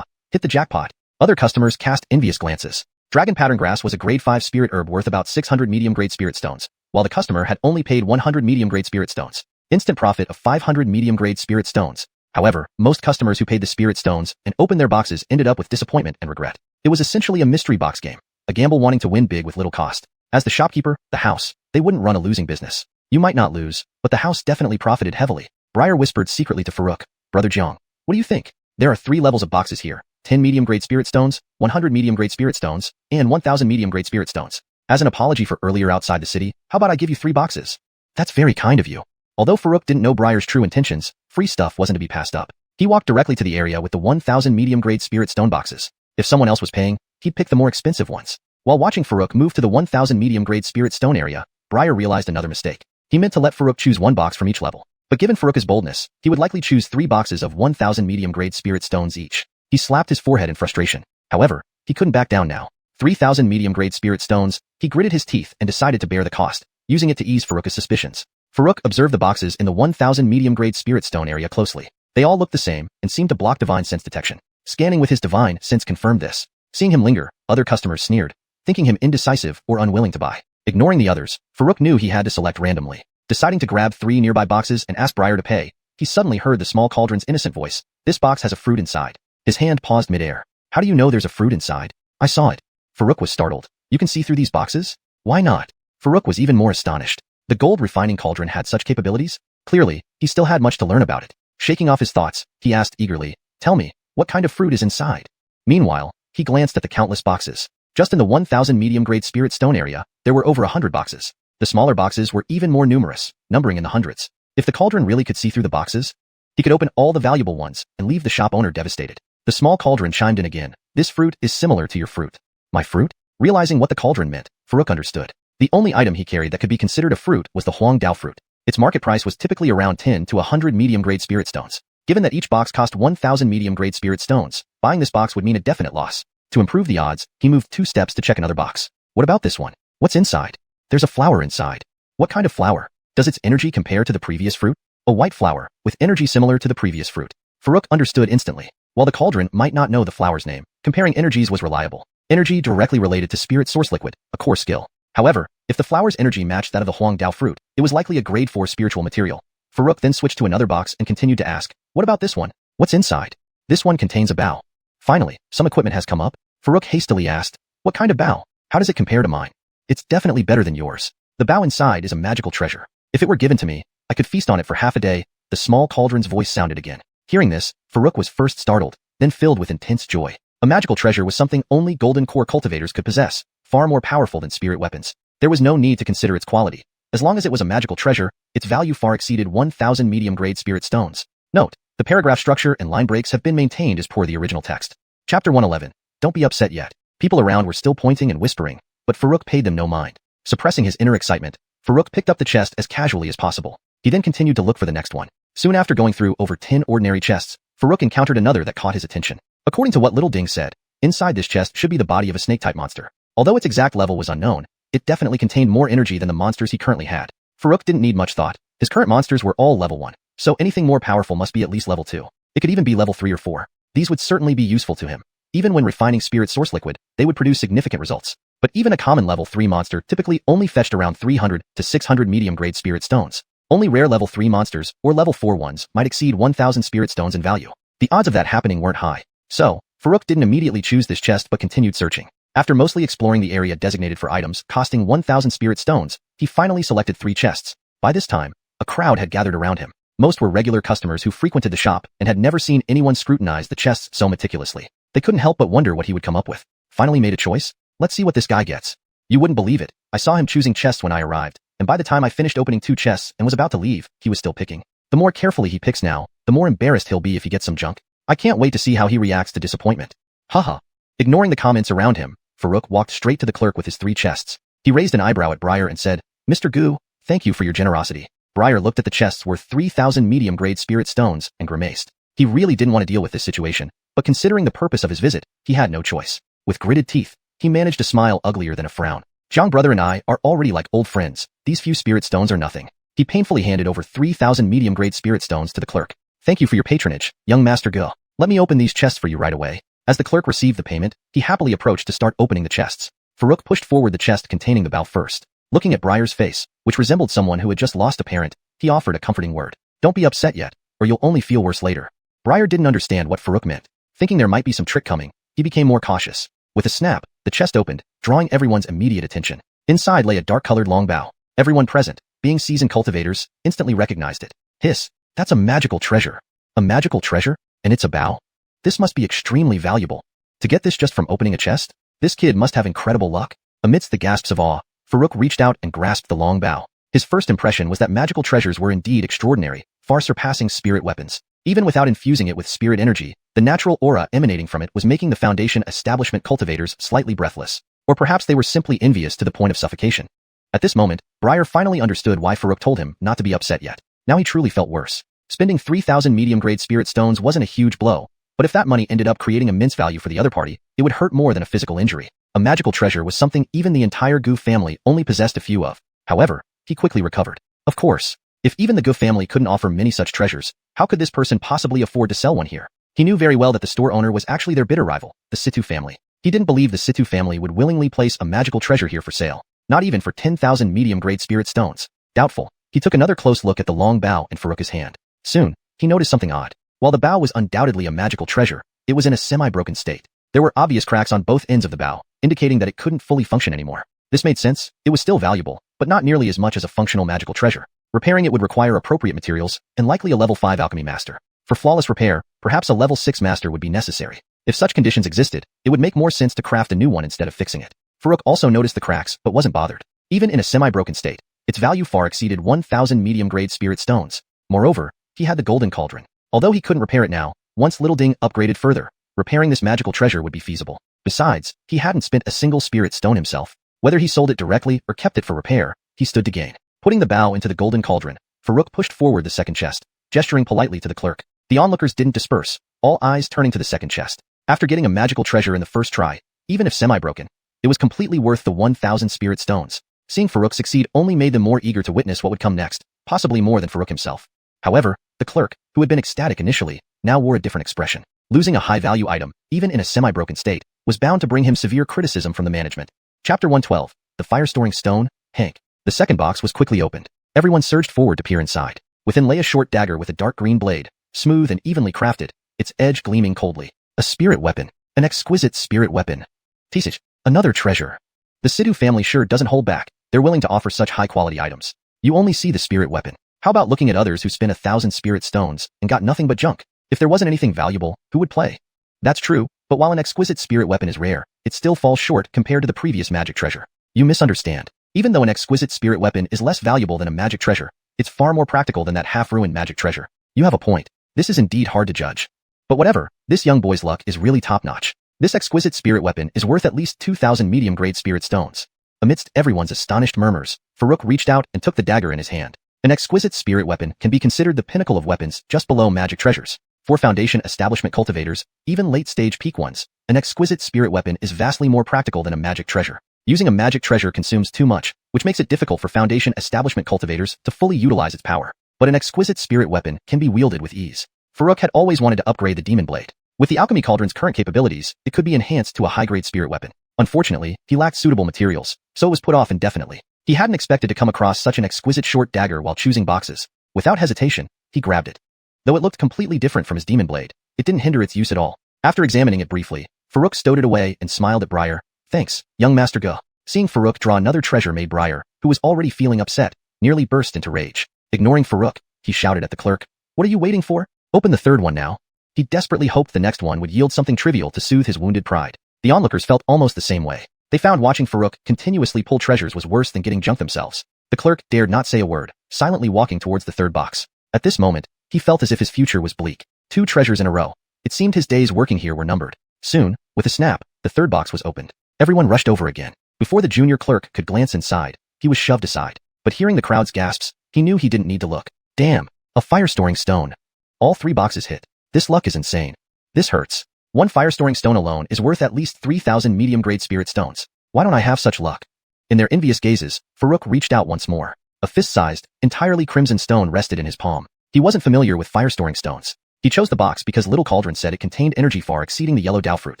hit the jackpot. Other customers cast envious glances. Dragon pattern grass was a grade 5 spirit herb worth about 600 medium grade spirit stones, while the customer had only paid 100 medium grade spirit stones. Instant profit of 500 medium grade spirit stones. However, most customers who paid the spirit stones and opened their boxes ended up with disappointment and regret. It was essentially a mystery box game, a gamble wanting to win big with little cost. As the shopkeeper, the house, they wouldn't run a losing business. You might not lose, but the house definitely profited heavily. Briar whispered secretly to Furuka, Brother Jiang, what do you think? There are 3 levels of boxes here, 10 medium grade spirit stones, 100 medium grade spirit stones, and 1000 medium grade spirit stones. As an apology for earlier outside the city, how about I give you 3 boxes? That's very kind of you. Although Furuka didn't know Briar's true intentions, free stuff wasn't to be passed up. He walked directly to the area with the 1000 medium grade spirit stone boxes. If someone else was paying, he'd pick the more expensive ones. While watching Furuka move to the 1000 medium grade spirit stone area, Briar realized another mistake. He meant to let Furuka choose 1 box from each level. But given Furuka's boldness, he would likely choose 3 boxes of 1000 medium grade spirit stones each. He slapped his forehead in frustration. However, he couldn't back down now. 3000 medium grade spirit stones, he gritted his teeth and decided to bear the cost, using it to ease Furuka's suspicions. Furuka observed the boxes in the 1000 medium grade spirit stone area closely. They all looked the same and seemed to block divine sense detection. Scanning with his divine sense confirmed this. Seeing him linger, other customers sneered, thinking him indecisive or unwilling to buy. Ignoring the others, Furuka knew he had to select randomly. Deciding to grab 3 nearby boxes and ask Briar to pay, he suddenly heard the small cauldron's innocent voice. This box has a fruit inside. His hand paused midair. How do you know there's a fruit inside? I saw it. Furuka was startled. You can see through these boxes? Why not? Furuka was even more astonished. The gold refining cauldron had such capabilities? Clearly, he still had much to learn about it. Shaking off his thoughts, he asked eagerly, tell me, what kind of fruit is inside? Meanwhile, he glanced at the countless boxes. Just in the 1000 medium grade spirit stone area, there were over 100 boxes. The smaller boxes were even more numerous, numbering in the hundreds. If the cauldron really could see through the boxes, he could open all the valuable ones and leave the shop owner devastated. The small cauldron chimed in again. This fruit is similar to your fruit. My fruit? Realizing what the cauldron meant, Furuka understood. The only item he carried that could be considered a fruit was the Huang Dao fruit. Its market price was typically around 10 to 100 medium grade spirit stones. Given that each box cost 1000 medium grade spirit stones, buying this box would mean a definite loss. To improve the odds, he moved 2 steps to check another box. What about this one? What's inside? There's a flower inside. What kind of flower? Does its energy compare to the previous fruit? A white flower, with energy similar to the previous fruit. Furuka understood instantly. While the cauldron might not know the flower's name, comparing energies was reliable. Energy directly related to spirit source liquid, a core skill. However, if the flower's energy matched that of the Huang Dao fruit, it was likely a grade 4 spiritual material. Furuka then switched to another box and continued to ask, what about this one? What's inside? This one contains a bow. Finally, some equipment has come up. Furuka hastily asked, what kind of bow? How does it compare to mine? It's definitely better than yours. The bow inside is a magical treasure. If it were given to me, I could feast on it for half a day. The small cauldron's voice sounded again. Hearing this, Furuka was first startled, then filled with intense joy. A magical treasure was something only golden core cultivators could possess, far more powerful than spirit weapons. There was no need to consider its quality. As long as it was a magical treasure, its value far exceeded 1000 medium-grade spirit stones. Note, the paragraph structure and line breaks have been maintained as per the original text. Chapter 111. Don't be upset yet. People around were still pointing and whispering, but Furuka paid them no mind. Suppressing his inner excitement, Furuka picked up the chest as casually as possible. He then continued to look for the next one. Soon after going through over 10 ordinary chests, Furuka encountered another that caught his attention. According to what Little Ding said, inside this chest should be the body of a snake-type monster. Although its exact level was unknown, it definitely contained more energy than the monsters he currently had. Furuka didn't need much thought. His current monsters were all level 1, so anything more powerful must be at least level 2. It could even be level 3 or 4. These would certainly be useful to him. Even when refining spirit source liquid, they would produce significant results. But even a common level 3 monster typically only fetched around 300 to 600 medium-grade spirit stones. Only rare level 3 monsters, or level 4 ones, might exceed 1000 spirit stones in value. The odds of that happening weren't high. So, Furuka didn't immediately choose this chest but continued searching. After mostly exploring the area designated for items costing 1000 spirit stones, he finally selected 3 chests. By this time, a crowd had gathered around him. Most were regular customers who frequented the shop and had never seen anyone scrutinize the chests so meticulously. They couldn't help but wonder what he would come up with. Finally made a choice? Let's see what this guy gets. You wouldn't believe it. I saw him choosing chests when I arrived, and by the time I finished opening 2 chests and was about to leave, he was still picking. The more carefully he picks now, the more embarrassed he'll be if he gets some junk. I can't wait to see how he reacts to disappointment. Haha. Ignoring the comments around him, Farouk walked straight to the clerk with his 3 chests. He raised an eyebrow at Briar and said, "Mr. Gu, thank you for your generosity." Briar looked at the chests worth 3,000 medium-grade spirit stones and grimaced. He really didn't want to deal with this situation, but considering the purpose of his visit, he had no choice. With gritted teeth, he managed a smile uglier than a frown. "Jiang brother and I are already like old friends. These few spirit stones are nothing." He painfully handed over 3,000 medium-grade spirit stones to the clerk. "Thank you for your patronage, young Master Gu. Let me open these chests for you right away." As the clerk received the payment, he happily approached to start opening the chests. Farouk pushed forward the chest containing the bow first. Looking at Briar's face, which resembled someone who had just lost a parent, he offered a comforting word. "Don't be upset yet, or you'll only feel worse later." Briar didn't understand what Farouk meant. Thinking there might be some trick coming, he became more cautious. With a snap, the chest opened, drawing everyone's immediate attention. Inside lay a dark-colored long bow. Everyone present, being seasoned cultivators, instantly recognized it. "Hiss, that's a magical treasure." "A magical treasure? And it's a bow? This must be extremely valuable. To get this just from opening a chest? This kid must have incredible luck." Amidst the gasps of awe, Farouk reached out and grasped the long bow. His first impression was that magical treasures were indeed extraordinary, far surpassing spirit weapons. Even without infusing it with spirit energy, the natural aura emanating from it was making the Foundation establishment cultivators slightly breathless. Or perhaps they were simply envious to the point of suffocation. At this moment, Briar finally understood why Farouk told him not to be upset yet. Now he truly felt worse. Spending 3,000 medium-grade spirit stones wasn't a huge blow, but if that money ended up creating immense value for the other party, it would hurt more than a physical injury. A magical treasure was something even the entire Gu family only possessed a few of. However, he quickly recovered. Of course, if even the Gu family couldn't offer many such treasures, how could this person possibly afford to sell one here? He knew very well that the store owner was actually their bitter rival, the Situ family. He didn't believe the Situ family would willingly place a magical treasure here for sale, not even for 10,000 medium-grade spirit stones. Doubtful, he took another close look at the long bow in Farouk's hand. Soon, he noticed something odd. While the bow was undoubtedly a magical treasure, it was in a semi-broken state. There were obvious cracks on both ends of the bow, indicating that it couldn't fully function anymore. This made sense. It was still valuable, but not nearly as much as a functional magical treasure. Repairing it would require appropriate materials, and likely a level 5 alchemy master. For flawless repair, perhaps a level 6 master would be necessary. If such conditions existed, it would make more sense to craft a new one instead of fixing it. Farouk also noticed the cracks, but wasn't bothered. Even in a semi-broken state, its value far exceeded 1,000 medium-grade spirit stones. Moreover, he had the golden cauldron. Although he couldn't repair it now, once Little Ding upgraded further, repairing this magical treasure would be feasible. Besides, he hadn't spent a single spirit stone himself. Whether he sold it directly or kept it for repair, he stood to gain. Putting the bow into the golden cauldron, Farouk pushed forward the second chest, gesturing politely to the clerk. The onlookers didn't disperse, all eyes turning to the second chest. After getting a magical treasure in the first try, even if semi-broken, it was completely worth the 1,000 spirit stones. Seeing Farouk succeed only made them more eager to witness what would come next, possibly more than Farouk himself. However, the clerk, who had been ecstatic initially, now wore a different expression. Losing a high-value item, even in a semi-broken state, was bound to bring him severe criticism from the management. Chapter 112, The Fire-Storing Stone, Hank. The second box was quickly opened. Everyone surged forward to peer inside. Within lay a short dagger with a dark green blade, smooth and evenly crafted, its edge gleaming coldly. A spirit weapon. An exquisite spirit weapon. Tisich, another treasure. The Sidhu family sure doesn't hold back. They're willing to offer such high-quality items. You only see the spirit weapon. How about looking at others who spent 1,000 spirit stones and got nothing but junk? If there wasn't anything valuable, who would play? That's true, but while an exquisite spirit weapon is rare, it still falls short compared to the previous magic treasure. You misunderstand. Even though an exquisite spirit weapon is less valuable than a magic treasure, it's far more practical than that half-ruined magic treasure. You have a point. This is indeed hard to judge. But whatever, this young boy's luck is really top-notch. This exquisite spirit weapon is worth at least 2,000 medium-grade spirit stones. Amidst everyone's astonished murmurs, Farouk reached out and took the dagger in his hand. An exquisite spirit weapon can be considered the pinnacle of weapons just below magic treasures. For Foundation establishment cultivators, even late-stage peak ones, an exquisite spirit weapon is vastly more practical than a magic treasure. Using a magic treasure consumes too much, which makes it difficult for Foundation establishment cultivators to fully utilize its power. But an exquisite spirit weapon can be wielded with ease. Farouk had always wanted to upgrade the Demon Blade. With the Alchemy Cauldron's current capabilities, it could be enhanced to a high-grade spirit weapon. Unfortunately, he lacked suitable materials, so it was put off indefinitely. He hadn't expected to come across such an exquisite short dagger while choosing boxes. Without hesitation, he grabbed it. Though it looked completely different from his Demon Blade, it didn't hinder its use at all. After examining it briefly, Farouk stowed it away and smiled at Briar. Thanks, young Master Go. Seeing Farouk draw another treasure made Briar, who was already feeling upset, nearly burst into rage. Ignoring Farouk, he shouted at the clerk. What are you waiting for? Open the third one now. He desperately hoped the next one would yield something trivial to soothe his wounded pride. The onlookers felt almost the same way. They found watching Farouk continuously pull treasures was worse than getting junk themselves. The clerk dared not say a word, silently walking towards the third box. At this moment, he felt as if his future was bleak. 2 treasures in a row. It seemed his days working here were numbered. Soon, with a snap, the The third box was opened. Everyone rushed over again. Before the junior clerk could glance inside, he was shoved aside. But hearing the crowd's gasps, he knew he didn't need to look. Damn, a fire-storing stone. All 3 boxes hit. This luck is insane. This hurts. 1 fire-storing stone alone is worth at least 3,000 medium-grade spirit stones. Why don't I have such luck? In their envious gazes, Farouk reached out once more. A fist-sized, entirely crimson stone rested in his palm. He wasn't familiar with fire-storing stones. He chose the box because Little Cauldron said it contained energy far exceeding the yellow dowfruit.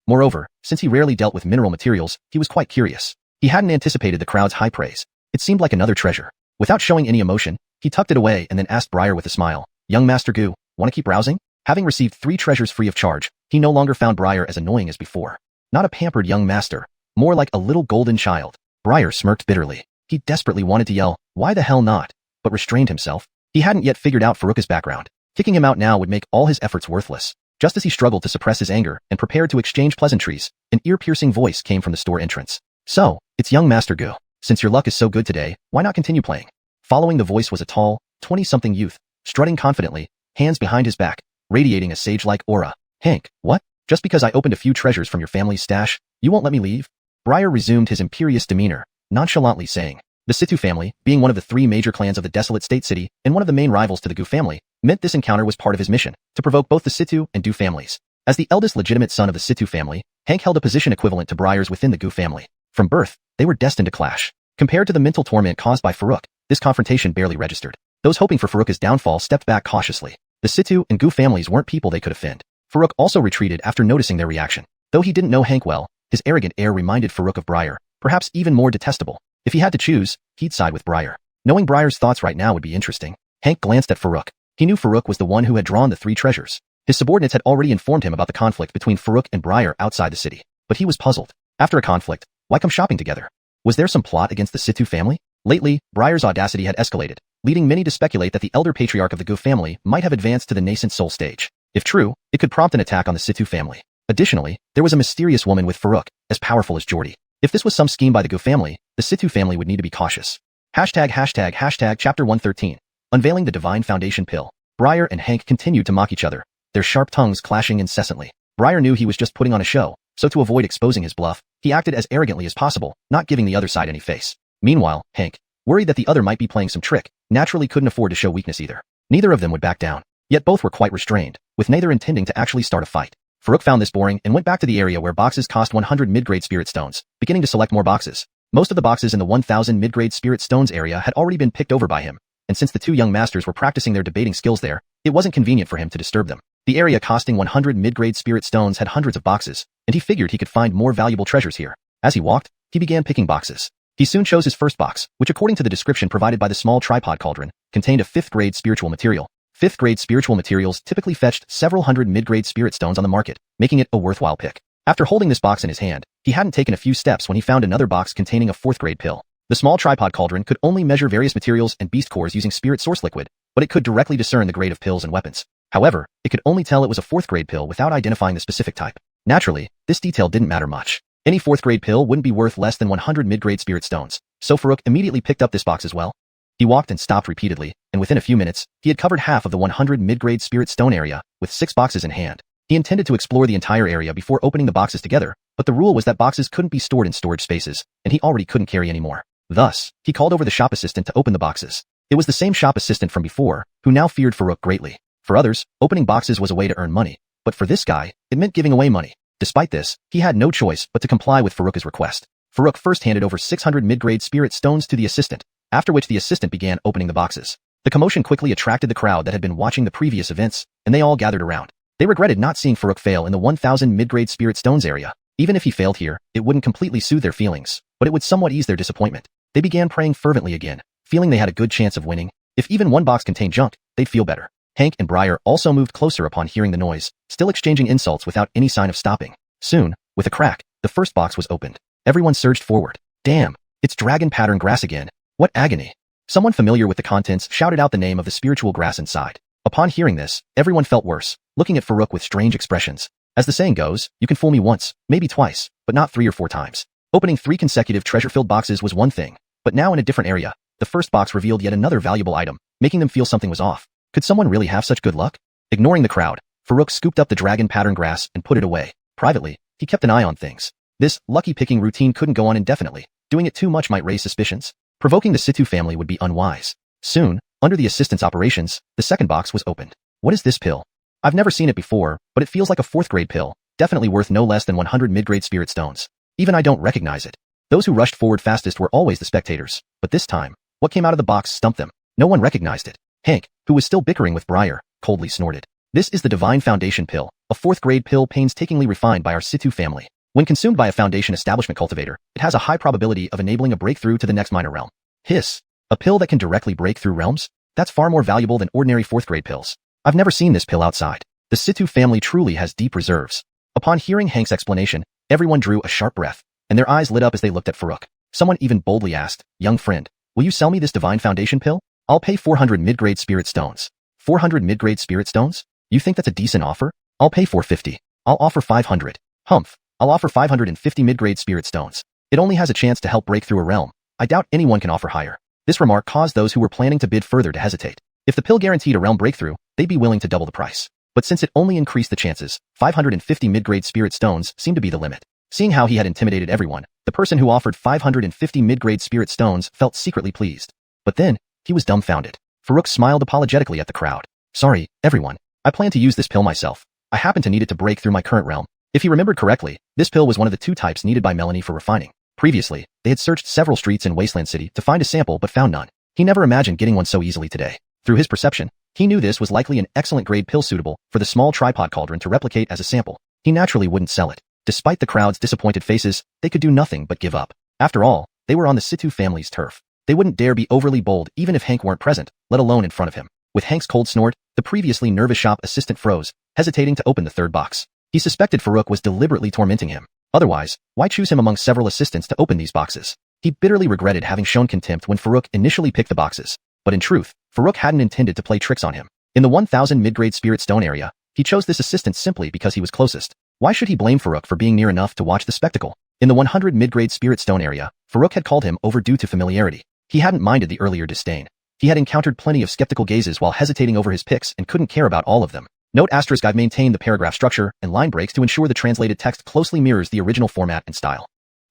Moreover, since he rarely dealt with mineral materials, he was quite curious. He hadn't anticipated the crowd's high praise. It seemed like another treasure. Without showing any emotion, he tucked it away and then asked Briar with a smile, "Young Master Gu, want to keep browsing?" Having received 3 treasures free of charge, he no longer found Briar as annoying as before. Not a pampered young master, more like a little golden child. Briar smirked bitterly. He desperately wanted to yell, "Why the hell not?" but restrained himself. He hadn't yet figured out Farouk's background. Kicking him out now would make all his efforts worthless. Just as he struggled to suppress his anger and prepared to exchange pleasantries, an ear-piercing voice came from the store entrance. "So, it's young Master Gu. Since your luck is so good today, why not continue playing?" Following the voice was a tall, 20-something youth, strutting confidently, hands behind his back, radiating a sage-like aura. "Hank, what? Just because I opened a few treasures from your family's stash, you won't let me leave?" Briar resumed his imperious demeanor, nonchalantly saying, the Situ family, being one of the 3 major clans of the desolate state city and one of the main rivals to the Gu family, meant this encounter was part of his mission, to provoke both the Situ and Du families. As the eldest legitimate son of the Situ family, Hank held a position equivalent to Briar's within the Gu family. From birth, they were destined to clash. Compared to the mental torment caused by Farouk, this confrontation barely registered. Those hoping for Farouk's downfall stepped back cautiously. The Situ and Gu families weren't people they could offend. Farouk also retreated after noticing their reaction. Though he didn't know Hank well, his arrogant air reminded Farouk of Briar, perhaps even more detestable. If he had to choose, he'd side with Briar. Knowing Briar's thoughts right now would be interesting. Hank glanced at Farouk. He knew Farouk was the one who had drawn the 3 treasures. His subordinates had already informed him about the conflict between Farouk and Briar outside the city. But he was puzzled. After a conflict, why come shopping together? Was there some plot against the Situ family? Lately, Briar's audacity had escalated, leading many to speculate that the elder patriarch of the Gu family might have advanced to the nascent soul stage. If true, it could prompt an attack on the Situ family. Additionally, there was a mysterious woman with Farouk, as powerful as Jordy. If this was some scheme by the Gu family, the Situ family would need to be cautious. Hashtag Chapter 113. Unveiling the Divine Foundation Pill. Briar and Hank continued to mock each other, their sharp tongues clashing incessantly. Briar knew he was just putting on a show, so to avoid exposing his bluff, he acted as arrogantly as possible, not giving the other side any face. Meanwhile, Hank, worried that the other might be playing some trick, naturally couldn't afford to show weakness either. Neither of them would back down. Yet both were quite restrained, with neither intending to actually start a fight. Farouk found this boring and went back to the area where boxes cost 100 mid-grade spirit stones, beginning to select more boxes. Most of the boxes in the 1000 mid-grade spirit stones area had already been picked over by him, and since the 2 young masters were practicing their debating skills there, it wasn't convenient for him to disturb them. The area costing 100 mid-grade spirit stones had hundreds of boxes, and he figured he could find more valuable treasures here. As he walked, he began picking boxes. He soon chose his first box, which according to the description provided by the small tripod cauldron, contained a 5th-grade spiritual material. 5th-grade spiritual materials typically fetched several hundred mid-grade spirit stones on the market, making it a worthwhile pick. After holding this box in his hand, he hadn't taken a few steps when he found another box containing a 4th-grade pill. The small tripod cauldron could only measure various materials and beast cores using spirit source liquid, but it could directly discern the grade of pills and weapons. However, it could only tell it was a 4th-grade pill without identifying the specific type. Naturally, this detail didn't matter much. Any 4th-grade pill wouldn't be worth less than 100 mid-grade spirit stones, so Farouk immediately picked up this box as well. He walked and stopped repeatedly, and within a few minutes, he had covered half of the 100 mid-grade spirit stone area, with 6 boxes in hand. He intended to explore the entire area before opening the boxes together, but the rule was that boxes couldn't be stored in storage spaces, and he already couldn't carry any more. Thus, he called over the shop assistant to open the boxes. It was the same shop assistant from before, who now feared Farouk greatly. For others, opening boxes was a way to earn money, but for this guy, it meant giving away money. Despite this, he had no choice but to comply with Farouk's request. Farouk first handed over 600 mid-grade spirit stones to the assistant, after which the assistant began opening the boxes. The commotion quickly attracted the crowd that had been watching the previous events, and they all gathered around. They regretted not seeing Farouk fail in the 1000 mid-grade spirit stones area. Even if he failed here, it wouldn't completely soothe their feelings, but it would somewhat ease their disappointment. They began praying fervently again, feeling they had a good chance of winning. If even one box contained junk, they'd feel better. Hank and Briar also moved closer upon hearing the noise, still exchanging insults without any sign of stopping. Soon, with a crack, the first box was opened. Everyone surged forward. Damn, it's dragon pattern grass again. What agony. Someone familiar with the contents shouted out the name of the spiritual grass inside. Upon hearing this, everyone felt worse, looking at Farouk with strange expressions. As the saying goes, you can fool me once, maybe twice, but not 3 or 4 times. Opening 3 consecutive treasure-filled boxes was one thing, but now in a different area, the first box revealed yet another valuable item, making them feel something was off. Could someone really have such good luck? Ignoring the crowd, Farouk scooped up the dragon pattern grass and put it away. Privately, He kept an eye on things. This lucky-picking routine couldn't go on indefinitely. Doing it too much might raise suspicions. Provoking the Situ family would be unwise. Soon, under the assistant's operations, the second box was opened. What is this pill? I've never seen it before, but it feels like a 4th grade pill, definitely worth no less than 100 mid-grade spirit stones. Even I don't recognize it. Those who rushed forward fastest were always the spectators, but this time, what came out of the box stumped them. No one recognized it. Hank, who was still bickering with Briar, coldly snorted. This is the Divine Foundation pill, a 4th grade pill painstakingly refined by our Situ family. When consumed by a Foundation establishment cultivator, it has a high probability of enabling a breakthrough to the next minor realm. Hiss. A pill that can directly break through realms? That's far more valuable than ordinary 4th grade pills. I've never seen this pill outside. The Situ family truly has deep reserves. Upon hearing Hank's explanation, everyone drew a sharp breath, and their eyes lit up as they looked at Farouk. Someone even boldly asked, "Young friend, will you sell me this Divine Foundation pill? I'll pay 400 mid-grade spirit stones." 400 mid-grade spirit stones? You think that's a decent offer? I'll pay 450. I'll offer 500. Humph. I'll offer 550 mid-grade spirit stones. It only has a chance to help break through a realm. I doubt anyone can offer higher. This remark caused those who were planning to bid further to hesitate. If the pill guaranteed a realm breakthrough, they'd be willing to double the price. But since it only increased the chances, 550 mid-grade spirit stones seemed to be the limit. Seeing how he had intimidated everyone, the person who offered 550 mid-grade spirit stones felt secretly pleased. But then, he was dumbfounded. Farouk smiled apologetically at the crowd. Sorry, everyone. I plan to use this pill myself. I happen to need it to break through my current realm. If he remembered correctly, this pill was one of the 2 types needed by Melanie for refining. Previously, they had searched several streets in Wasteland City to find a sample but found none. He never imagined getting one so easily today. Through his perception, he knew this was likely an excellent grade pill suitable for the small tripod cauldron to replicate as a sample. He naturally wouldn't sell it. Despite the crowd's disappointed faces, they could do nothing but give up. After all, they were on the Situ family's turf. They wouldn't dare be overly bold even if Hank weren't present, let alone in front of him. With Hank's cold snort, the previously nervous shop assistant froze, hesitating to open the 3rd box. He suspected Farouk was deliberately tormenting him. Otherwise, why choose him among several assistants to open these boxes? He bitterly regretted having shown contempt when Farouk initially picked the boxes. But in truth, Farouk hadn't intended to play tricks on him. In the 1000 mid-grade spirit stone area, he chose this assistant simply because he was closest. Why should he blame Farouk for being near enough to watch the spectacle? In the 100 mid-grade spirit stone area, Farouk had called him over due to familiarity. He hadn't minded the earlier disdain. He had encountered plenty of skeptical gazes while hesitating over his picks and couldn't care about all of them. Note asterisk I've maintained the paragraph structure and line breaks to ensure the translated text closely mirrors the original format and style.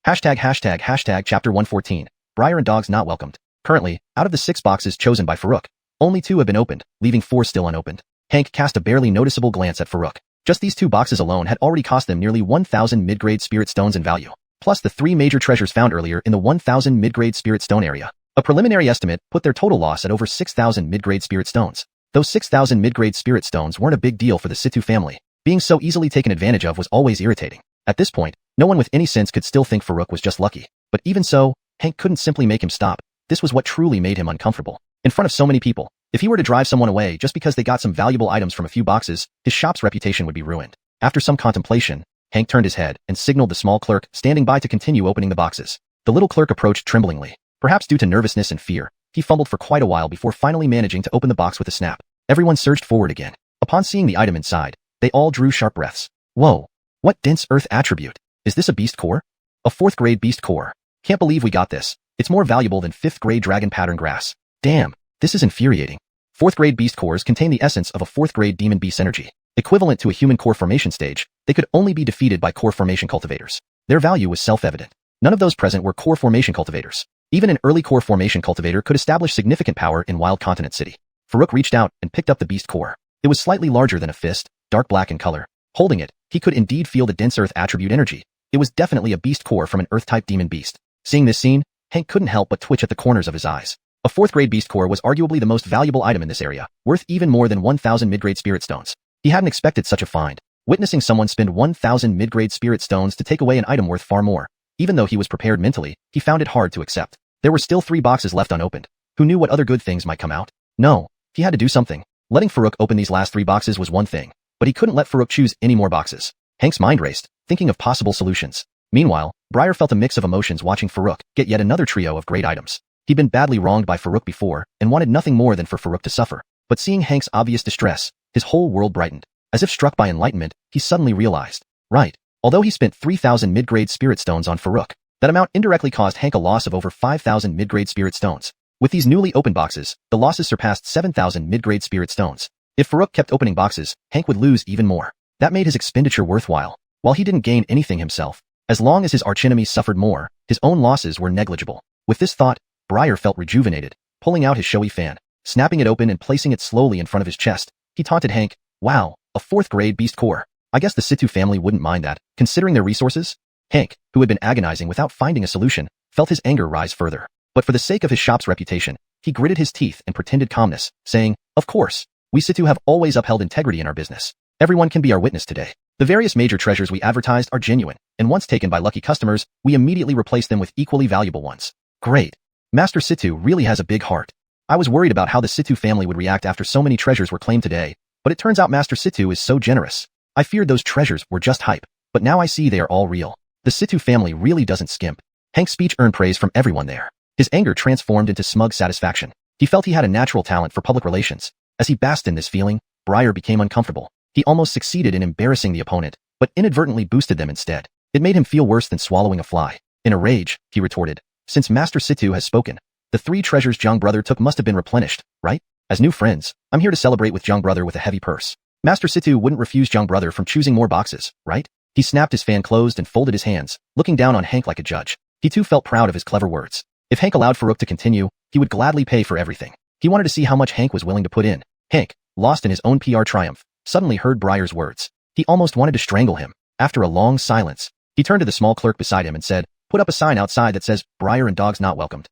Hashtag chapter 114. Briar and dogs not welcomed. Currently, out of the 6 boxes chosen by Farouk, only 2 have been opened, leaving 4 still unopened. Hank cast a barely noticeable glance at Farouk. Just these 2 boxes alone had already cost them nearly 1,000 mid-grade spirit stones in value, plus the 3 major treasures found earlier in the 1,000 mid-grade spirit stone area. A preliminary estimate put their total loss at over 6,000 mid-grade spirit stones. Those 6,000 mid-grade spirit stones weren't a big deal for the Situ family. Being so easily taken advantage of was always irritating. At this point, no one with any sense could still think Farouk was just lucky. But even so, Hank couldn't simply make him stop. This was what truly made him uncomfortable. In front of so many people, if he were to drive someone away just because they got some valuable items from a few boxes, his shop's reputation would be ruined. After some contemplation, Hank turned his head and signaled the small clerk standing by to continue opening the boxes. The little clerk approached tremblingly. Perhaps due to nervousness and fear, he fumbled for quite a while before finally managing to open the box with a snap. Everyone surged forward again. Upon seeing the item inside, they all drew sharp breaths. Whoa! What dense earth attribute? Is this a beast core? A 4th grade beast core. Can't believe we got this. It's more valuable than 5th grade dragon pattern grass. Damn, this is infuriating. 4th grade beast cores contain the essence of a 4th grade demon beast energy. Equivalent to a human core formation stage, they could only be defeated by core formation cultivators. Their value was self-evident. None of those present were core formation cultivators. Even an early core formation cultivator could establish significant power in Wild Continent City. Farouk reached out and picked up the beast core. It was slightly larger than a fist, dark black in color. Holding it, he could indeed feel the dense earth attribute energy. It was definitely a beast core from an earth-type demon beast. Seeing this scene, Hank couldn't help but twitch at the corners of his eyes. A 4th grade beast core was arguably the most valuable item in this area, worth even more than 1,000 mid-grade spirit stones. He hadn't expected such a find. Witnessing someone spend 1,000 mid-grade spirit stones to take away an item worth far more, even though he was prepared mentally, he found it hard to accept. There were still 3 boxes left unopened. Who knew what other good things might come out? No, he had to do something. Letting Farouk open these last 3 boxes was one thing, but he couldn't let Farouk choose any more boxes. Hank's mind raced, thinking of possible solutions. Meanwhile, Briar felt a mix of emotions watching Farouk get yet another trio of great items. He'd been badly wronged by Farouk before and wanted nothing more than for Farouk to suffer. But seeing Hank's obvious distress, his whole world brightened. As if struck by enlightenment, he suddenly realized, right, although he spent 3,000 mid-grade spirit stones on Farouk, that amount indirectly caused Hank a loss of over 5,000 mid-grade spirit stones. With these newly opened boxes, the losses surpassed 7,000 mid-grade spirit stones. If Farouk kept opening boxes, Hank would lose even more. That made his expenditure worthwhile. While he didn't gain anything himself, as long as his archenemy suffered more, his own losses were negligible. With this thought, Briar felt rejuvenated. Pulling out his showy fan, snapping it open and placing it slowly in front of his chest, he taunted Hank, "Wow, a 4th grade beast core. I guess the Situ family wouldn't mind that, considering their resources." Hank, who had been agonizing without finding a solution, felt his anger rise further. But for the sake of his shop's reputation, he gritted his teeth and pretended calmness, saying, "Of course, we Situ have always upheld integrity in our business. Everyone can be our witness today. The various major treasures we advertised are genuine, and once taken by lucky customers, we immediately replace them with equally valuable ones." Great. Master Situ really has a big heart. I was worried about how the Situ family would react after so many treasures were claimed today, but it turns out Master Situ is so generous. I feared those treasures were just hype, but now I see they are all real. The Situ family really doesn't skimp. Hank's speech earned praise from everyone there. His anger transformed into smug satisfaction. He felt he had a natural talent for public relations. As he basked in this feeling, Briar became uncomfortable. He almost succeeded in embarrassing the opponent, but inadvertently boosted them instead. It made him feel worse than swallowing a fly. In a rage, he retorted, "Since Master Situ has spoken, the 3 treasures Jiang brother took must have been replenished, right? As new friends, I'm here to celebrate with Jiang brother with a heavy purse. Master Situ wouldn't refuse Jiang brother from choosing more boxes, right?" He snapped his fan closed and folded his hands, looking down on Hank like a judge. He too felt proud of his clever words. If Hank allowed Farouk to continue, he would gladly pay for everything. He wanted to see how much Hank was willing to put in. Hank, lost in his own PR triumph, suddenly heard Briar's words. He almost wanted to strangle him. After a long silence, he turned to the small clerk beside him and said, "Put up a sign outside that says, 'Briar and dogs not welcomed.'"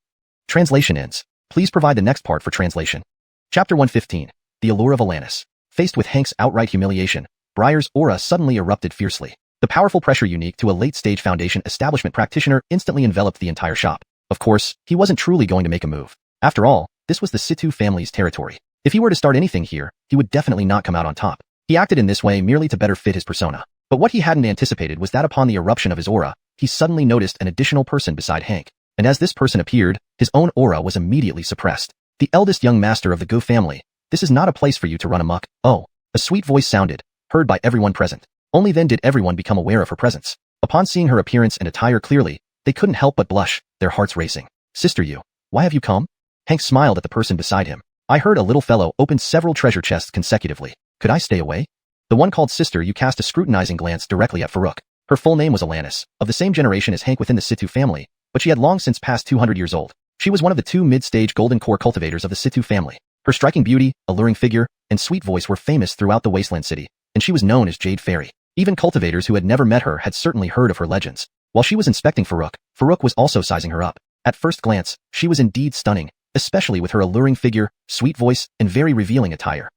Translation ends. Please provide the next part for translation. Chapter 115. The Allure of Alanis. Faced with Hank's outright humiliation, Briar's aura suddenly erupted fiercely. The powerful pressure unique to a late-stage Foundation establishment practitioner instantly enveloped the entire shop. Of course, he wasn't truly going to make a move. After all, this was the Situ family's territory. If he were to start anything here, he would definitely not come out on top. He acted in this way merely to better fit his persona. But what he hadn't anticipated was that upon the eruption of his aura, he suddenly noticed an additional person beside Hank. And as this person appeared, his own aura was immediately suppressed. "The eldest young master of the Gu family, this is not a place for you to run amok." "Oh." A sweet voice sounded, heard by everyone present. Only then did everyone become aware of her presence. Upon seeing her appearance and attire clearly, they couldn't help but blush, their hearts racing. "Sister Yu, why have you come?" Hank smiled at the person beside him. "I heard a little fellow open several treasure chests consecutively. Could I stay away?" The one called Sister Yu cast a scrutinizing glance directly at Farouk. Her full name was Alanis, of the same generation as Hank within the Situ family, but she had long since passed 200 years old. She was one of the 2 mid-stage golden core cultivators of the Situ family. Her striking beauty, alluring figure, and sweet voice were famous throughout the Wasteland City, and she was known as Jade Fairy. Even cultivators who had never met her had certainly heard of her legends. While she was inspecting Farouk was also sizing her up. At first glance, she was indeed stunning, especially with her alluring figure, sweet voice, and very revealing attire.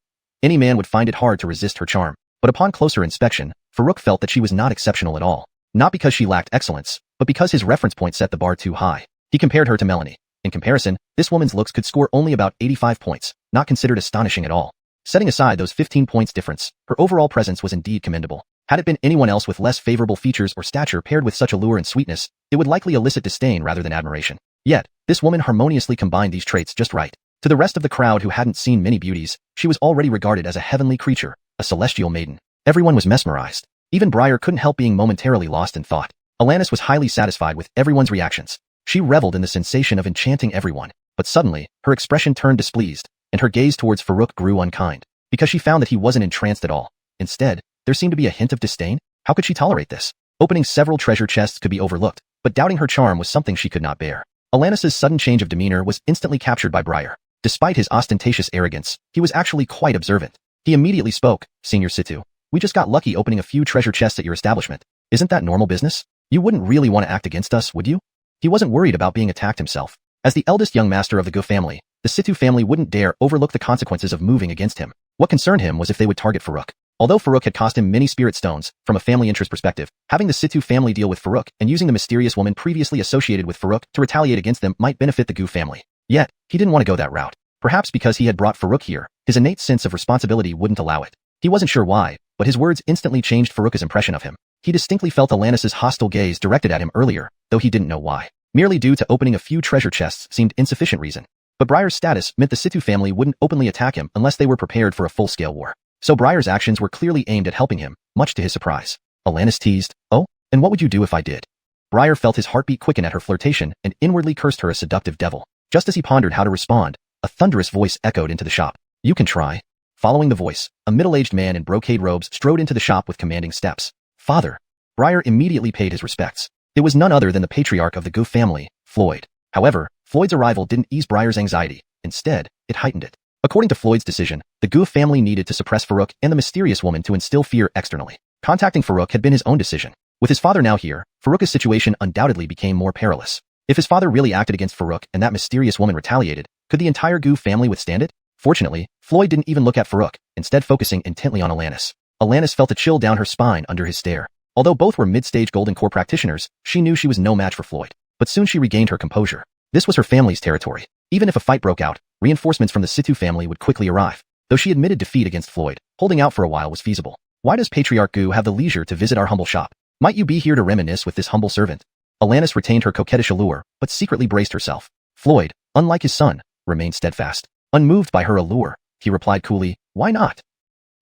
Any man would find it hard to resist her charm, but upon closer inspection, Farouk felt that she was not exceptional at all. Not because she lacked excellence, but because his reference point set the bar too high. He compared her to Melanie. In comparison, this woman's looks could score only about 85 points, not considered astonishing at all. Setting aside those 15 points difference, her overall presence was indeed commendable. Had it been anyone else with less favorable features or stature paired with such allure and sweetness, it would likely elicit disdain rather than admiration. Yet, this woman harmoniously combined these traits just right. To the rest of the crowd who hadn't seen many beauties, she was already regarded as a heavenly creature, a celestial maiden. Everyone was mesmerized. Even Briar couldn't help being momentarily lost in thought. Alanis was highly satisfied with everyone's reactions. She reveled in the sensation of enchanting everyone, but suddenly, her expression turned displeased, and her gaze towards Farouk grew unkind, because she found that he wasn't entranced at all. Instead, there seemed to be a hint of disdain. How could she tolerate this? Opening several treasure chests could be overlooked, but doubting her charm was something she could not bear. Alanis's sudden change of demeanor was instantly captured by Briar. Despite his ostentatious arrogance, he was actually quite observant. He immediately spoke, "Senior Situ, we just got lucky opening a few treasure chests at your establishment. Isn't that normal business? You wouldn't really want to act against us, would you?" He wasn't worried about being attacked himself. As the eldest young master of the Gu family, the Situ family wouldn't dare overlook the consequences of moving against him. What concerned him was if they would target Farouk. Although Farouk had cost him many spirit stones, from a family interest perspective, having the Situ family deal with Farouk and using the mysterious woman previously associated with Farouk to retaliate against them might benefit the Gu family. Yet, he didn't want to go that route. Perhaps because he had brought Farouk here, his innate sense of responsibility wouldn't allow it. He wasn't sure why, but his words instantly changed Farouk's impression of him. He distinctly felt Alanis's hostile gaze directed at him earlier, though he didn't know why. Merely due to opening a few treasure chests seemed insufficient reason. But Briar's status meant the Situ family wouldn't openly attack him unless they were prepared for a full-scale war. So Briar's actions were clearly aimed at helping him, much to his surprise. Alanis teased, "Oh, and what would you do if I did?" Briar felt his heartbeat quicken at her flirtation and inwardly cursed her a seductive devil. Just as he pondered how to respond, a thunderous voice echoed into the shop. "You can try." Following the voice, a middle-aged man in brocade robes strode into the shop with commanding steps. "Father." Briar immediately paid his respects. It was none other than the patriarch of the Gu family, Floyd. However, Floyd's arrival didn't ease Briar's anxiety. Instead, it heightened it. According to Floyd's decision, the Gu family needed to suppress Farouk and the mysterious woman to instill fear externally. Contacting Farouk had been his own decision. With his father now here, Farouk's situation undoubtedly became more perilous. If his father really acted against Farouk and that mysterious woman retaliated, could the entire Gu family withstand it? Fortunately, Floyd didn't even look at Farouk, instead focusing intently on Alanis. Alanis felt a chill down her spine under his stare. Although both were mid-stage Golden Core practitioners, she knew she was no match for Floyd. But soon she regained her composure. This was her family's territory. Even if a fight broke out, reinforcements from the Situ family would quickly arrive. Though she admitted defeat against Floyd, holding out for a while was feasible. Why does Patriarch Gu have the leisure to visit our humble shop? Might you be here to reminisce with this humble servant? Alanis retained her coquettish allure, but secretly braced herself. Floyd, unlike his son, remained steadfast. Unmoved by her allure, he replied coolly, why not?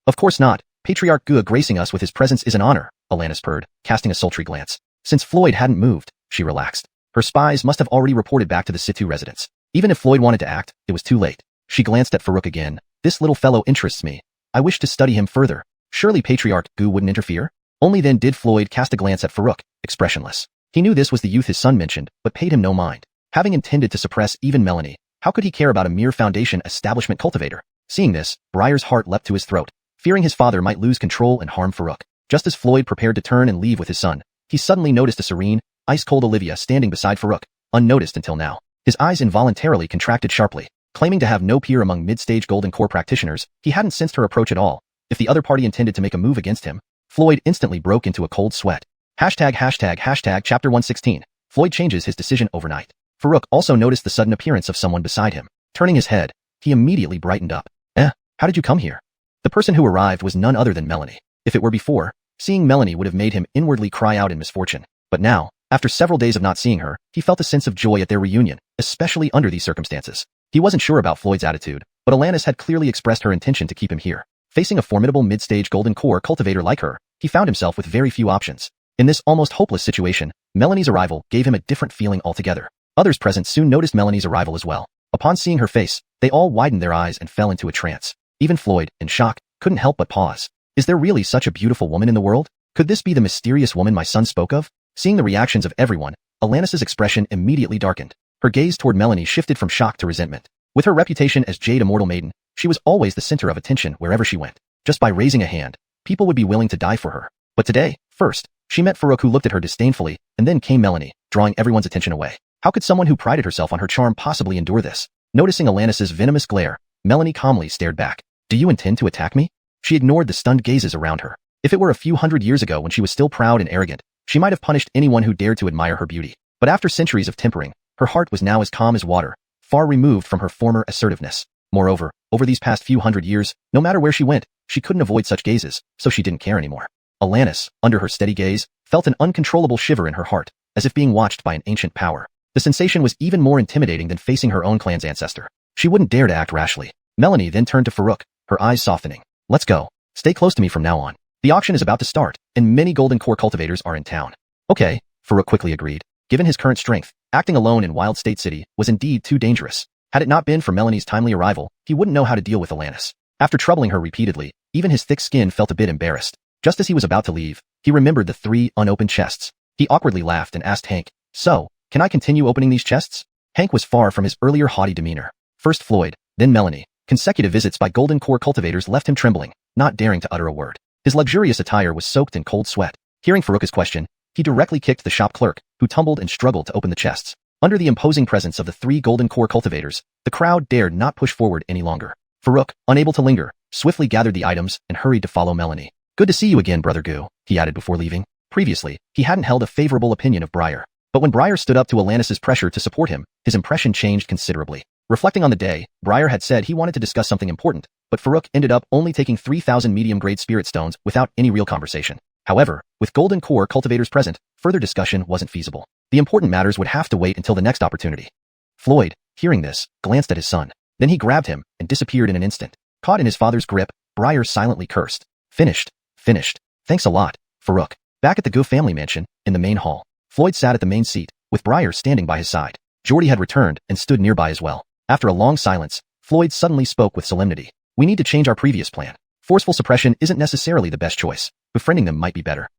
Of course not. Patriarch Gu gracing us with his presence is an honor, Alanis purred, casting a sultry glance. Since Floyd hadn't moved, she relaxed. Her spies must have already reported back to the Situ residence. Even if Floyd wanted to act, it was too late. She glanced at Farouk again. This little fellow interests me. I wish to study him further. Surely Patriarch Gu wouldn't interfere? Only then did Floyd cast a glance at Farouk, expressionless. He knew this was the youth his son mentioned, but paid him no mind. Having intended to suppress even Melanie, how could he care about a mere foundation establishment cultivator? Seeing this, Briar's heart leapt to his throat, fearing his father might lose control and harm Farouk. Just as Floyd prepared to turn and leave with his son, he suddenly noticed a serene, ice-cold Olivia standing beside Farouk, unnoticed until now. His eyes involuntarily contracted sharply. Claiming to have no peer among mid-stage Golden Core practitioners, he hadn't sensed her approach at all. If the other party intended to make a move against him, Floyd instantly broke into a cold sweat. Hashtag chapter 116. Floyd changes his decision overnight. Farouk also noticed the sudden appearance of someone beside him. Turning his head, he immediately brightened up. How did you come here? The person who arrived was none other than Melanie. If it were before, seeing Melanie would have made him inwardly cry out in misfortune. But now, after several days of not seeing her, he felt a sense of joy at their reunion, especially under these circumstances. He wasn't sure about Floyd's attitude, but Alanis had clearly expressed her intention to keep him here. Facing a formidable mid-stage Golden Core cultivator like her, he found himself with very few options. In this almost hopeless situation, Melanie's arrival gave him a different feeling altogether. Others present soon noticed Melanie's arrival as well. Upon seeing her face, they all widened their eyes and fell into a trance. Even Floyd, in shock, couldn't help but pause. Is there really such a beautiful woman in the world? Could this be the mysterious woman my son spoke of? Seeing the reactions of everyone, Alanis's expression immediately darkened. Her gaze toward Melanie shifted from shock to resentment. With her reputation as Jade Immortal Maiden, she was always the center of attention wherever she went. Just by raising a hand, people would be willing to die for her. But today, first, she met Farouk, who looked at her disdainfully, and then came Melanie, drawing everyone's attention away. How could someone who prided herself on her charm possibly endure this? Noticing Alanis's venomous glare, Melanie calmly stared back. Do you intend to attack me? She ignored the stunned gazes around her. If it were a few hundred years ago when she was still proud and arrogant, she might have punished anyone who dared to admire her beauty. But after centuries of tempering, her heart was now as calm as water, far removed from her former assertiveness. Moreover, over these past few hundred years, no matter where she went, she couldn't avoid such gazes, so she didn't care anymore. Alanis, under her steady gaze, felt an uncontrollable shiver in her heart, as if being watched by an ancient power. The sensation was even more intimidating than facing her own clan's ancestor. She wouldn't dare to act rashly. Melanie then turned to Farouk, her eyes softening. Let's go. Stay close to me from now on. The auction is about to start, and many Golden Core cultivators are in town. Okay, Farouk quickly agreed. Given his current strength, acting alone in Wild State City was indeed too dangerous. Had it not been for Melanie's timely arrival, he wouldn't know how to deal with Alanis. After troubling her repeatedly, even his thick skin felt a bit embarrassed. Just as he was about to leave, he remembered the 3 unopened chests. He awkwardly laughed and asked Hank, so, can I continue opening these chests? Hank was far from his earlier haughty demeanor. First Floyd, then Melanie. Consecutive visits by Golden Core cultivators left him trembling, not daring to utter a word. His luxurious attire was soaked in cold sweat. Hearing Farouk's question, he directly kicked the shop clerk, who tumbled and struggled to open the chests. Under the imposing presence of the 3 Golden Core cultivators, the crowd dared not push forward any longer. Farouk, unable to linger, swiftly gathered the items and hurried to follow Melanie. Good to see you again, Brother Gu, he added before leaving. Previously, he hadn't held a favorable opinion of Briar. But when Briar stood up to Alanis's pressure to support him, his impression changed considerably. Reflecting on the day, Briar had said he wanted to discuss something important, but Farouk ended up only taking 3,000 medium-grade spirit stones without any real conversation. However, with Golden Core cultivators present, further discussion wasn't feasible. The important matters would have to wait until the next opportunity. Floyd, hearing this, glanced at his son. Then he grabbed him and disappeared in an instant. Caught in his father's grip, Briar silently cursed. Finished. Thanks a lot, Farouk. Back at the Gu family mansion, in the main hall, Floyd sat at the main seat, with Briar standing by his side. Jordy had returned and stood nearby as well. After a long silence, Floyd suddenly spoke with solemnity. We need to change our previous plan. Forceful suppression isn't necessarily the best choice. Befriending them might be better.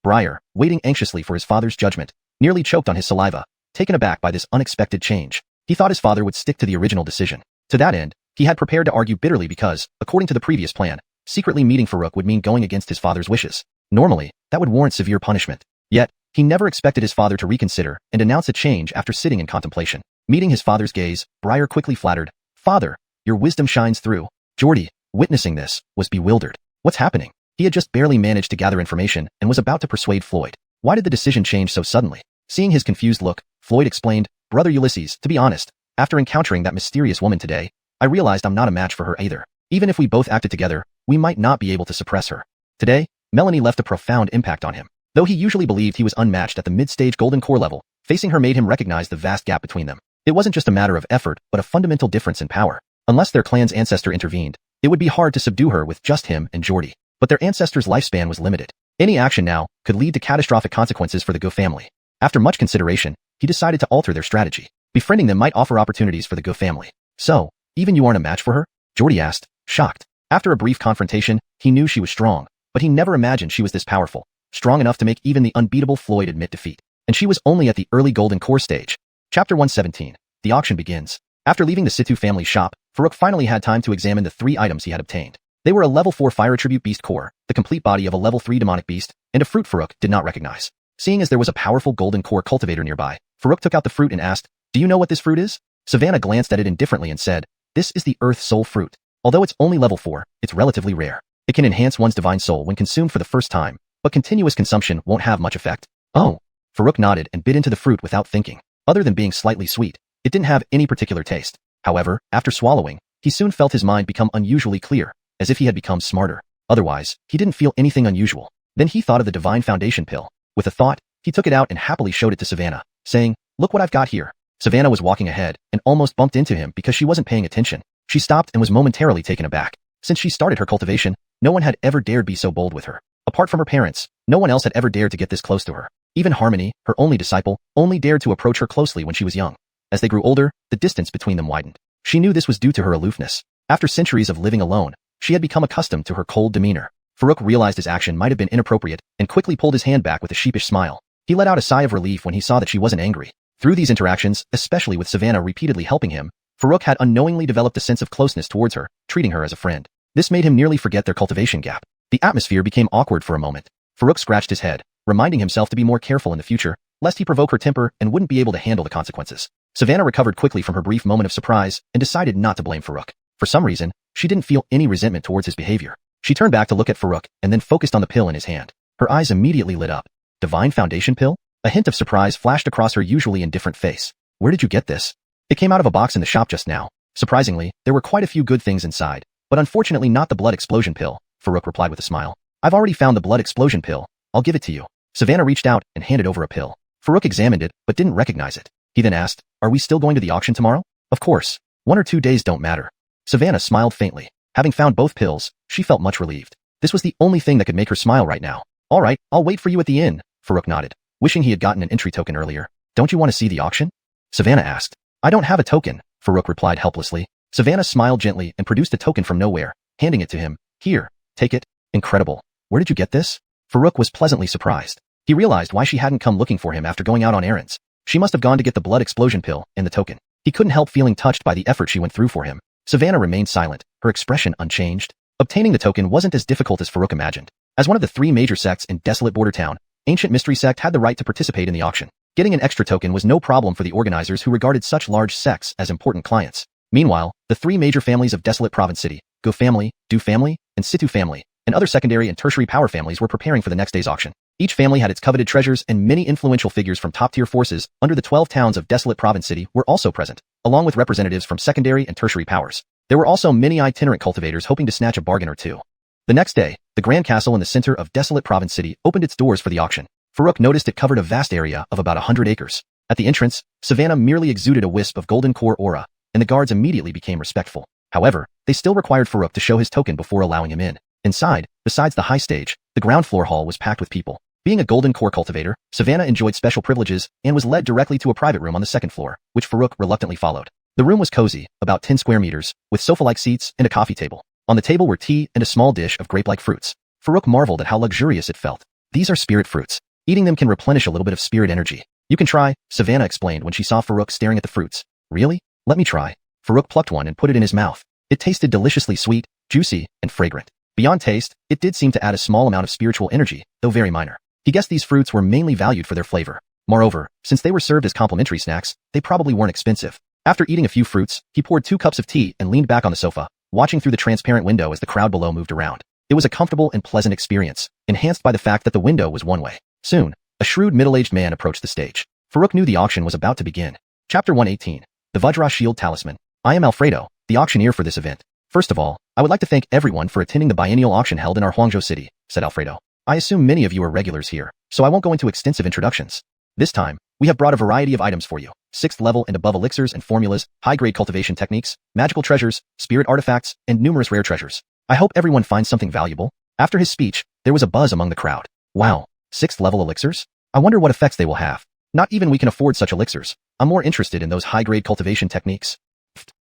Briar, waiting anxiously for his father's judgment, nearly choked on his saliva, taken aback by this unexpected change. He thought his father would stick to the original decision. To that end, he had prepared to argue bitterly because, according to the previous plan, secretly meeting Farouk would mean going against his father's wishes. Normally, that would warrant severe punishment. Yet, he never expected his father to reconsider and announce a change after sitting in contemplation. Meeting his father's gaze, Briar quickly flattered, "Father, your wisdom shines through." Geordie, witnessing this, was bewildered. What's happening? He had just barely managed to gather information and was about to persuade Floyd. Why did the decision change so suddenly? Seeing his confused look, Floyd explained, "Brother Ulysses, to be honest, after encountering that mysterious woman today, I realized I'm not a match for her either. Even if we both acted together, we might not be able to suppress her." Today, Melanie left a profound impact on him. Though he usually believed he was unmatched at the mid-stage golden core level, facing her made him recognize the vast gap between them. It wasn't just a matter of effort, but a fundamental difference in power. Unless their clan's ancestor intervened, it would be hard to subdue her with just him and Geordie. But their ancestor's lifespan was limited. Any action now could lead to catastrophic consequences for the Go family. After much consideration, he decided to alter their strategy. Befriending them might offer opportunities for the Go family. "So, even you aren't a match for her?" Geordie asked, shocked. After a brief confrontation, he knew she was strong, but he never imagined she was this powerful, strong enough to make even the unbeatable Floyd admit defeat. And she was only at the early golden core stage. Chapter 117. The auction begins. After leaving the Situ family shop, Farouk finally had time to examine the 3 items he had obtained. They were a level 4 fire attribute beast core, the complete body of a level 3 demonic beast, and a fruit Farouk did not recognize. Seeing as there was a powerful golden core cultivator nearby, Farouk took out the fruit and asked, "Do you know what this fruit is?" Savannah glanced at it indifferently and said, "This is the Earth Soul fruit. Although it's only level 4, it's relatively rare. It can enhance one's divine soul when consumed for the first time, but continuous consumption won't have much effect." "Oh." Farouk nodded and bit into the fruit without thinking. Other than being slightly sweet, it didn't have any particular taste. However, after swallowing, he soon felt his mind become unusually clear, as if he had become smarter. Otherwise, he didn't feel anything unusual. Then he thought of the Divine Foundation pill. With a thought, he took it out and happily showed it to Savannah, saying, "Look what I've got here." Savannah was walking ahead and almost bumped into him because she wasn't paying attention. She stopped and was momentarily taken aback. Since she started her cultivation, no one had ever dared be so bold with her. Apart from her parents, no one else had ever dared to get this close to her. Even Harmony, her only disciple, only dared to approach her closely when she was young. As they grew older, the distance between them widened. She knew this was due to her aloofness. After centuries of living alone, she had become accustomed to her cold demeanor. Farouk realized his action might have been inappropriate and quickly pulled his hand back with a sheepish smile. He let out a sigh of relief when he saw that she wasn't angry. Through these interactions, especially with Savannah repeatedly helping him, Farouk had unknowingly developed a sense of closeness towards her, treating her as a friend. This made him nearly forget their cultivation gap. The atmosphere became awkward for a moment. Farouk scratched his head, reminding himself to be more careful in the future, lest he provoke her temper and wouldn't be able to handle the consequences. Savannah recovered quickly from her brief moment of surprise and decided not to blame Farouk. For some reason, she didn't feel any resentment towards his behavior. She turned back to look at Farouk and then focused on the pill in his hand. Her eyes immediately lit up. Divine Foundation pill? A hint of surprise flashed across her usually indifferent face. "Where did you get this?" "It came out of a box in the shop just now." Surprisingly, there were quite a few good things inside, but unfortunately not the blood explosion pill, Farouk replied with a smile. "I've already found the blood explosion pill. I'll give it to you." Savannah reached out and handed over a pill. Farouk examined it, but didn't recognize it. He then asked, "Are we still going to the auction tomorrow?" "Of course. 1 or 2 days don't matter." Savannah smiled faintly. Having found both pills, she felt much relieved. This was the only thing that could make her smile right now. "All right, I'll wait for you at the inn," Farouk nodded, wishing he had gotten an entry token earlier. "Don't you want to see the auction?" Savannah asked. "I don't have a token," Farouk replied helplessly. Savannah smiled gently and produced a token from nowhere, handing it to him. "Here, take it." "Incredible. Where did you get this?" Farouk was pleasantly surprised. He realized why she hadn't come looking for him after going out on errands. She must have gone to get the blood explosion pill and the token. He couldn't help feeling touched by the effort she went through for him. Savannah remained silent, her expression unchanged. Obtaining the token wasn't as difficult as Farouk imagined. As one of the 3 major sects in desolate border town, Ancient Mystery Sect had the right to participate in the auction. Getting an extra token was no problem for the organizers who regarded such large sects as important clients. Meanwhile, the 3 major families of Desolate Province City, Go family, Do family, and Situ family, and other secondary and tertiary power families were preparing for the next day's auction. Each family had its coveted treasures, and many influential figures from top-tier forces under the 12 towns of Desolate Province City were also present, along with representatives from secondary and tertiary powers. There were also many itinerant cultivators hoping to snatch a bargain or two. The next day, the Grand Castle in the center of Desolate Province City opened its doors for the auction. Farouk noticed it covered a vast area of about 100 acres. At the entrance, Savannah merely exuded a wisp of golden core aura, and the guards immediately became respectful. However, they still required Farouk to show his token before allowing him in. Inside, besides the high stage, the ground floor hall was packed with people. Being a golden core cultivator, Savannah enjoyed special privileges and was led directly to a private room on the 2nd floor, which Farouk reluctantly followed. The room was cozy, about 10 square meters, with sofa-like seats and a coffee table. On the table were tea and a small dish of grape-like fruits. Farouk marveled at how luxurious it felt. These are spirit fruits. Eating them can replenish a little bit of spirit energy. You can try, Savannah explained when she saw Farouk staring at the fruits. Really? Let me try. Farouk plucked one and put it in his mouth. It tasted deliciously sweet, juicy, and fragrant. Beyond taste, it did seem to add a small amount of spiritual energy, though very minor. He guessed these fruits were mainly valued for their flavor. Moreover, since they were served as complimentary snacks, they probably weren't expensive. After eating a few fruits, he poured 2 cups of tea and leaned back on the sofa, watching through the transparent window as the crowd below moved around. It was a comfortable and pleasant experience, enhanced by the fact that the window was one way. Soon, a shrewd middle-aged man approached the stage. Farouk knew the auction was about to begin. Chapter 118. The Vajra Shield Talisman. I am Alfredo, the auctioneer for this event. First of all, I would like to thank everyone for attending the biennial auction held in our Huangzhou city, said Alfredo. I assume many of you are regulars here, so I won't go into extensive introductions. This time, we have brought a variety of items for you. 6th level and above elixirs and formulas, high-grade cultivation techniques, magical treasures, spirit artifacts, and numerous rare treasures. I hope everyone finds something valuable. After his speech, there was a buzz among the crowd. Wow, 6th level elixirs? I wonder what effects they will have. Not even we can afford such elixirs. I'm more interested in those high-grade cultivation techniques.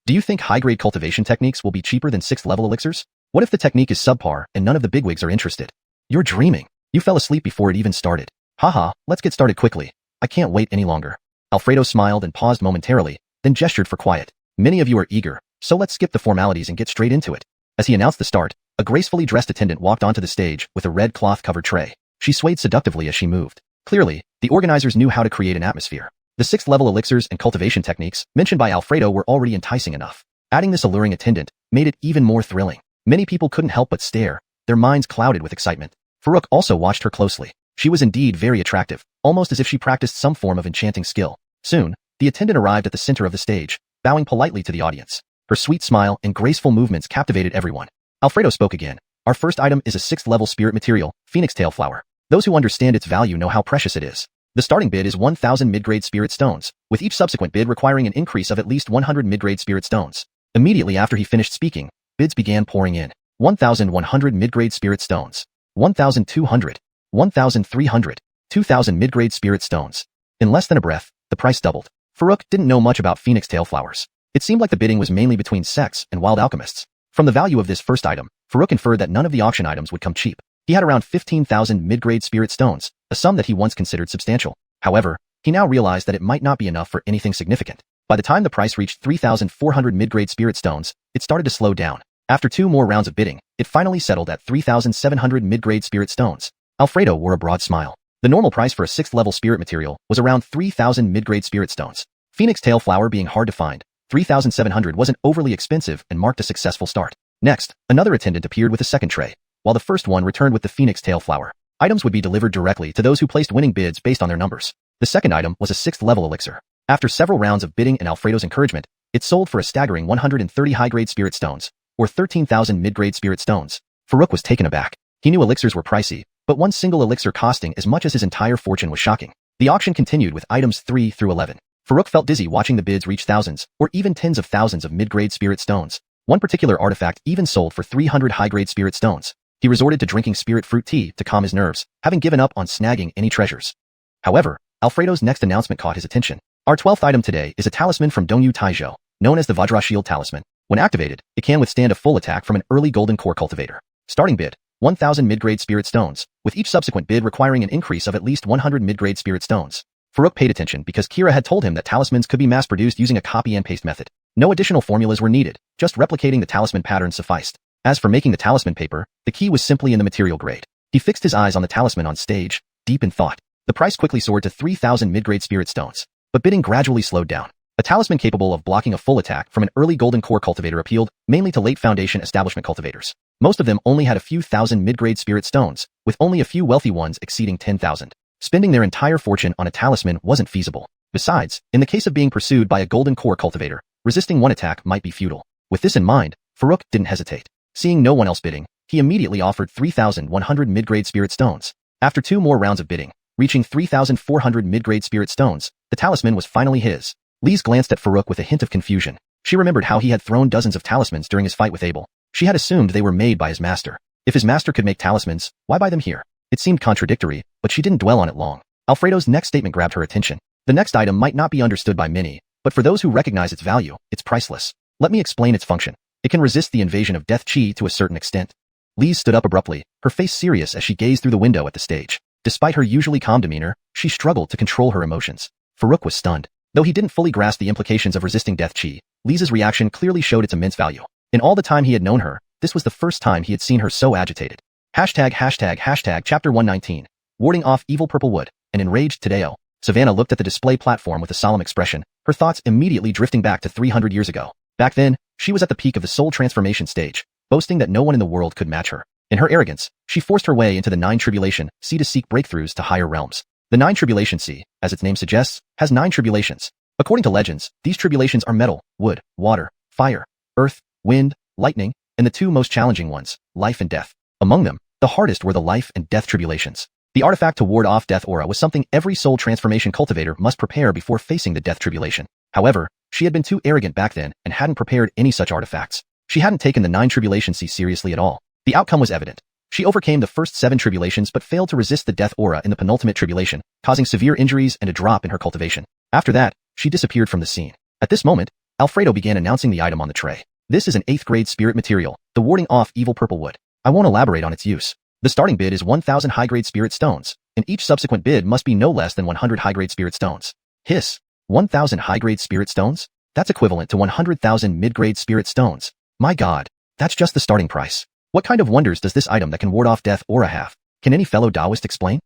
Do you think high-grade cultivation techniques will be cheaper than 6th level elixirs? What if the technique is subpar and none of the bigwigs are interested? You're dreaming. You fell asleep before it even started. Haha, let's get started quickly. I can't wait any longer. Alfredo smiled and paused momentarily, then gestured for quiet. Many of you are eager, so let's skip the formalities and get straight into it. As he announced the start, a gracefully dressed attendant walked onto the stage with a red cloth-covered tray. She swayed seductively as she moved. Clearly, the organizers knew how to create an atmosphere. The 6th level elixirs and cultivation techniques mentioned by Alfredo were already enticing enough. Adding this alluring attendant made it even more thrilling. Many people couldn't help but stare, their minds clouded with excitement. Farouk also watched her closely. She was indeed very attractive, almost as if she practiced some form of enchanting skill. Soon, the attendant arrived at the center of the stage, bowing politely to the audience. Her sweet smile and graceful movements captivated everyone. Alfredo spoke again. Our first item is a 6th level spirit material, Phoenix Tail Flower. Those who understand its value know how precious it is. The starting bid is 1,000 mid-grade spirit stones, with each subsequent bid requiring an increase of at least 100 mid-grade spirit stones. Immediately after he finished speaking, bids began pouring in. 1,100 mid-grade spirit stones. 1,200. 1,300. 2,000 mid-grade spirit stones. In less than a breath, the price doubled. Farouk didn't know much about Phoenix Tail Flowers. It seemed like the bidding was mainly between sects and wild alchemists. From the value of this first item, Farouk inferred that none of the auction items would come cheap. He had around 15,000 mid-grade spirit stones, a sum that he once considered substantial. However, he now realized that it might not be enough for anything significant. By the time the price reached 3,400 mid-grade spirit stones, it started to slow down. After 2 more rounds of bidding, it finally settled at 3,700 mid-grade spirit stones. Alfredo wore a broad smile. The normal price for a 6th level spirit material was around 3,000 mid-grade spirit stones. Phoenix Tail Flower being hard to find, 3,700 wasn't overly expensive and marked a successful start. Next, another attendant appeared with a second tray, while the first one returned with the Phoenix Tail Flower. Items would be delivered directly to those who placed winning bids based on their numbers. The second item was a 6th level elixir. After several rounds of bidding and Alfredo's encouragement, it sold for a staggering 130 high-grade spirit stones, or 13,000 mid-grade spirit stones. Farouk was taken aback. He knew elixirs were pricey, but one single elixir costing as much as his entire fortune was shocking. The auction continued with items 3 through 11. Farouk felt dizzy watching the bids reach thousands, or even tens of thousands of mid-grade spirit stones. One particular artifact even sold for 300 high-grade spirit stones. He resorted to drinking spirit fruit tea to calm his nerves, having given up on snagging any treasures. However, Alfredo's next announcement caught his attention. Our 12th item today is a talisman from Donghua Taizhou, known as the Vajra Shield Talisman. When activated, it can withstand a full attack from an early golden core cultivator. Starting bid, 1,000 mid-grade spirit stones, with each subsequent bid requiring an increase of at least 100 mid-grade spirit stones. Farouk paid attention because Kira had told him that talismans could be mass-produced using a copy and paste method. No additional formulas were needed, just replicating the talisman pattern sufficed. As for making the talisman paper, the key was simply in the material grade. He fixed his eyes on the talisman on stage, deep in thought. The price quickly soared to 3,000 mid-grade spirit stones, but bidding gradually slowed down. A talisman capable of blocking a full attack from an early golden core cultivator appealed mainly to late foundation establishment cultivators. Most of them only had a few thousand mid-grade spirit stones, with only a few wealthy ones exceeding 10,000. Spending their entire fortune on a talisman wasn't feasible. Besides, in the case of being pursued by a golden core cultivator, resisting one attack might be futile. With this in mind, Farouk didn't hesitate. Seeing no one else bidding, he immediately offered 3,100 mid-grade spirit stones. After 2 more rounds of bidding, reaching 3,400 mid-grade spirit stones, the talisman was finally his. Lise glanced at Farouk with a hint of confusion. She remembered how he had thrown dozens of talismans during his fight with Abel. She had assumed they were made by his master. If his master could make talismans, why buy them here? It seemed contradictory, but she didn't dwell on it long. Alfredo's next statement grabbed her attention. The next item might not be understood by many, but for those who recognize its value, it's priceless. Let me explain its function. It can resist the invasion of death chi to a certain extent. Lise stood up abruptly, her face serious as she gazed through the window at the stage. Despite her usually calm demeanor, she struggled to control her emotions. Farouk was stunned. Though he didn't fully grasp the implications of resisting death chi, Lisa's reaction clearly showed its immense value. In all the time he had known her, this was the first time he had seen her so agitated. Chapter 119. Warding off evil purple wood. An enraged Tadeo. Savannah looked at the display platform with a solemn expression, her thoughts immediately drifting back to 300 years ago. Back then, she was at the peak of the soul transformation stage, boasting that no one in the world could match her. In her arrogance, she forced her way into the 9 Tribulation Sea to seek breakthroughs to higher realms. The 9 Tribulation Sea, as its name suggests, has 9 tribulations. According to legends, these tribulations are metal, wood, water, fire, earth, wind, lightning, and the 2 most challenging ones, life and death. Among them, the hardest were the life and death tribulations. The artifact to ward off death aura was something every soul transformation cultivator must prepare before facing the death tribulation. However, she had been too arrogant back then and hadn't prepared any such artifacts. She hadn't taken the 9 Tribulation Sea seriously at all. The outcome was evident. She overcame the first 7 tribulations but failed to resist the death aura in the penultimate tribulation, causing severe injuries and a drop in her cultivation. After that, she disappeared from the scene. At this moment, Alfredo began announcing the item on the tray. This is an 8th grade spirit material, the warding off evil purple wood. I won't elaborate on its use. The starting bid is 1,000 high-grade spirit stones, and each subsequent bid must be no less than 100 high-grade spirit stones. Hiss. 1,000 high-grade spirit stones? That's equivalent to 100,000 mid-grade spirit stones. My god, that's just the starting price. What kind of wonders does this item that can ward off death aura have? Can any fellow Taoist explain?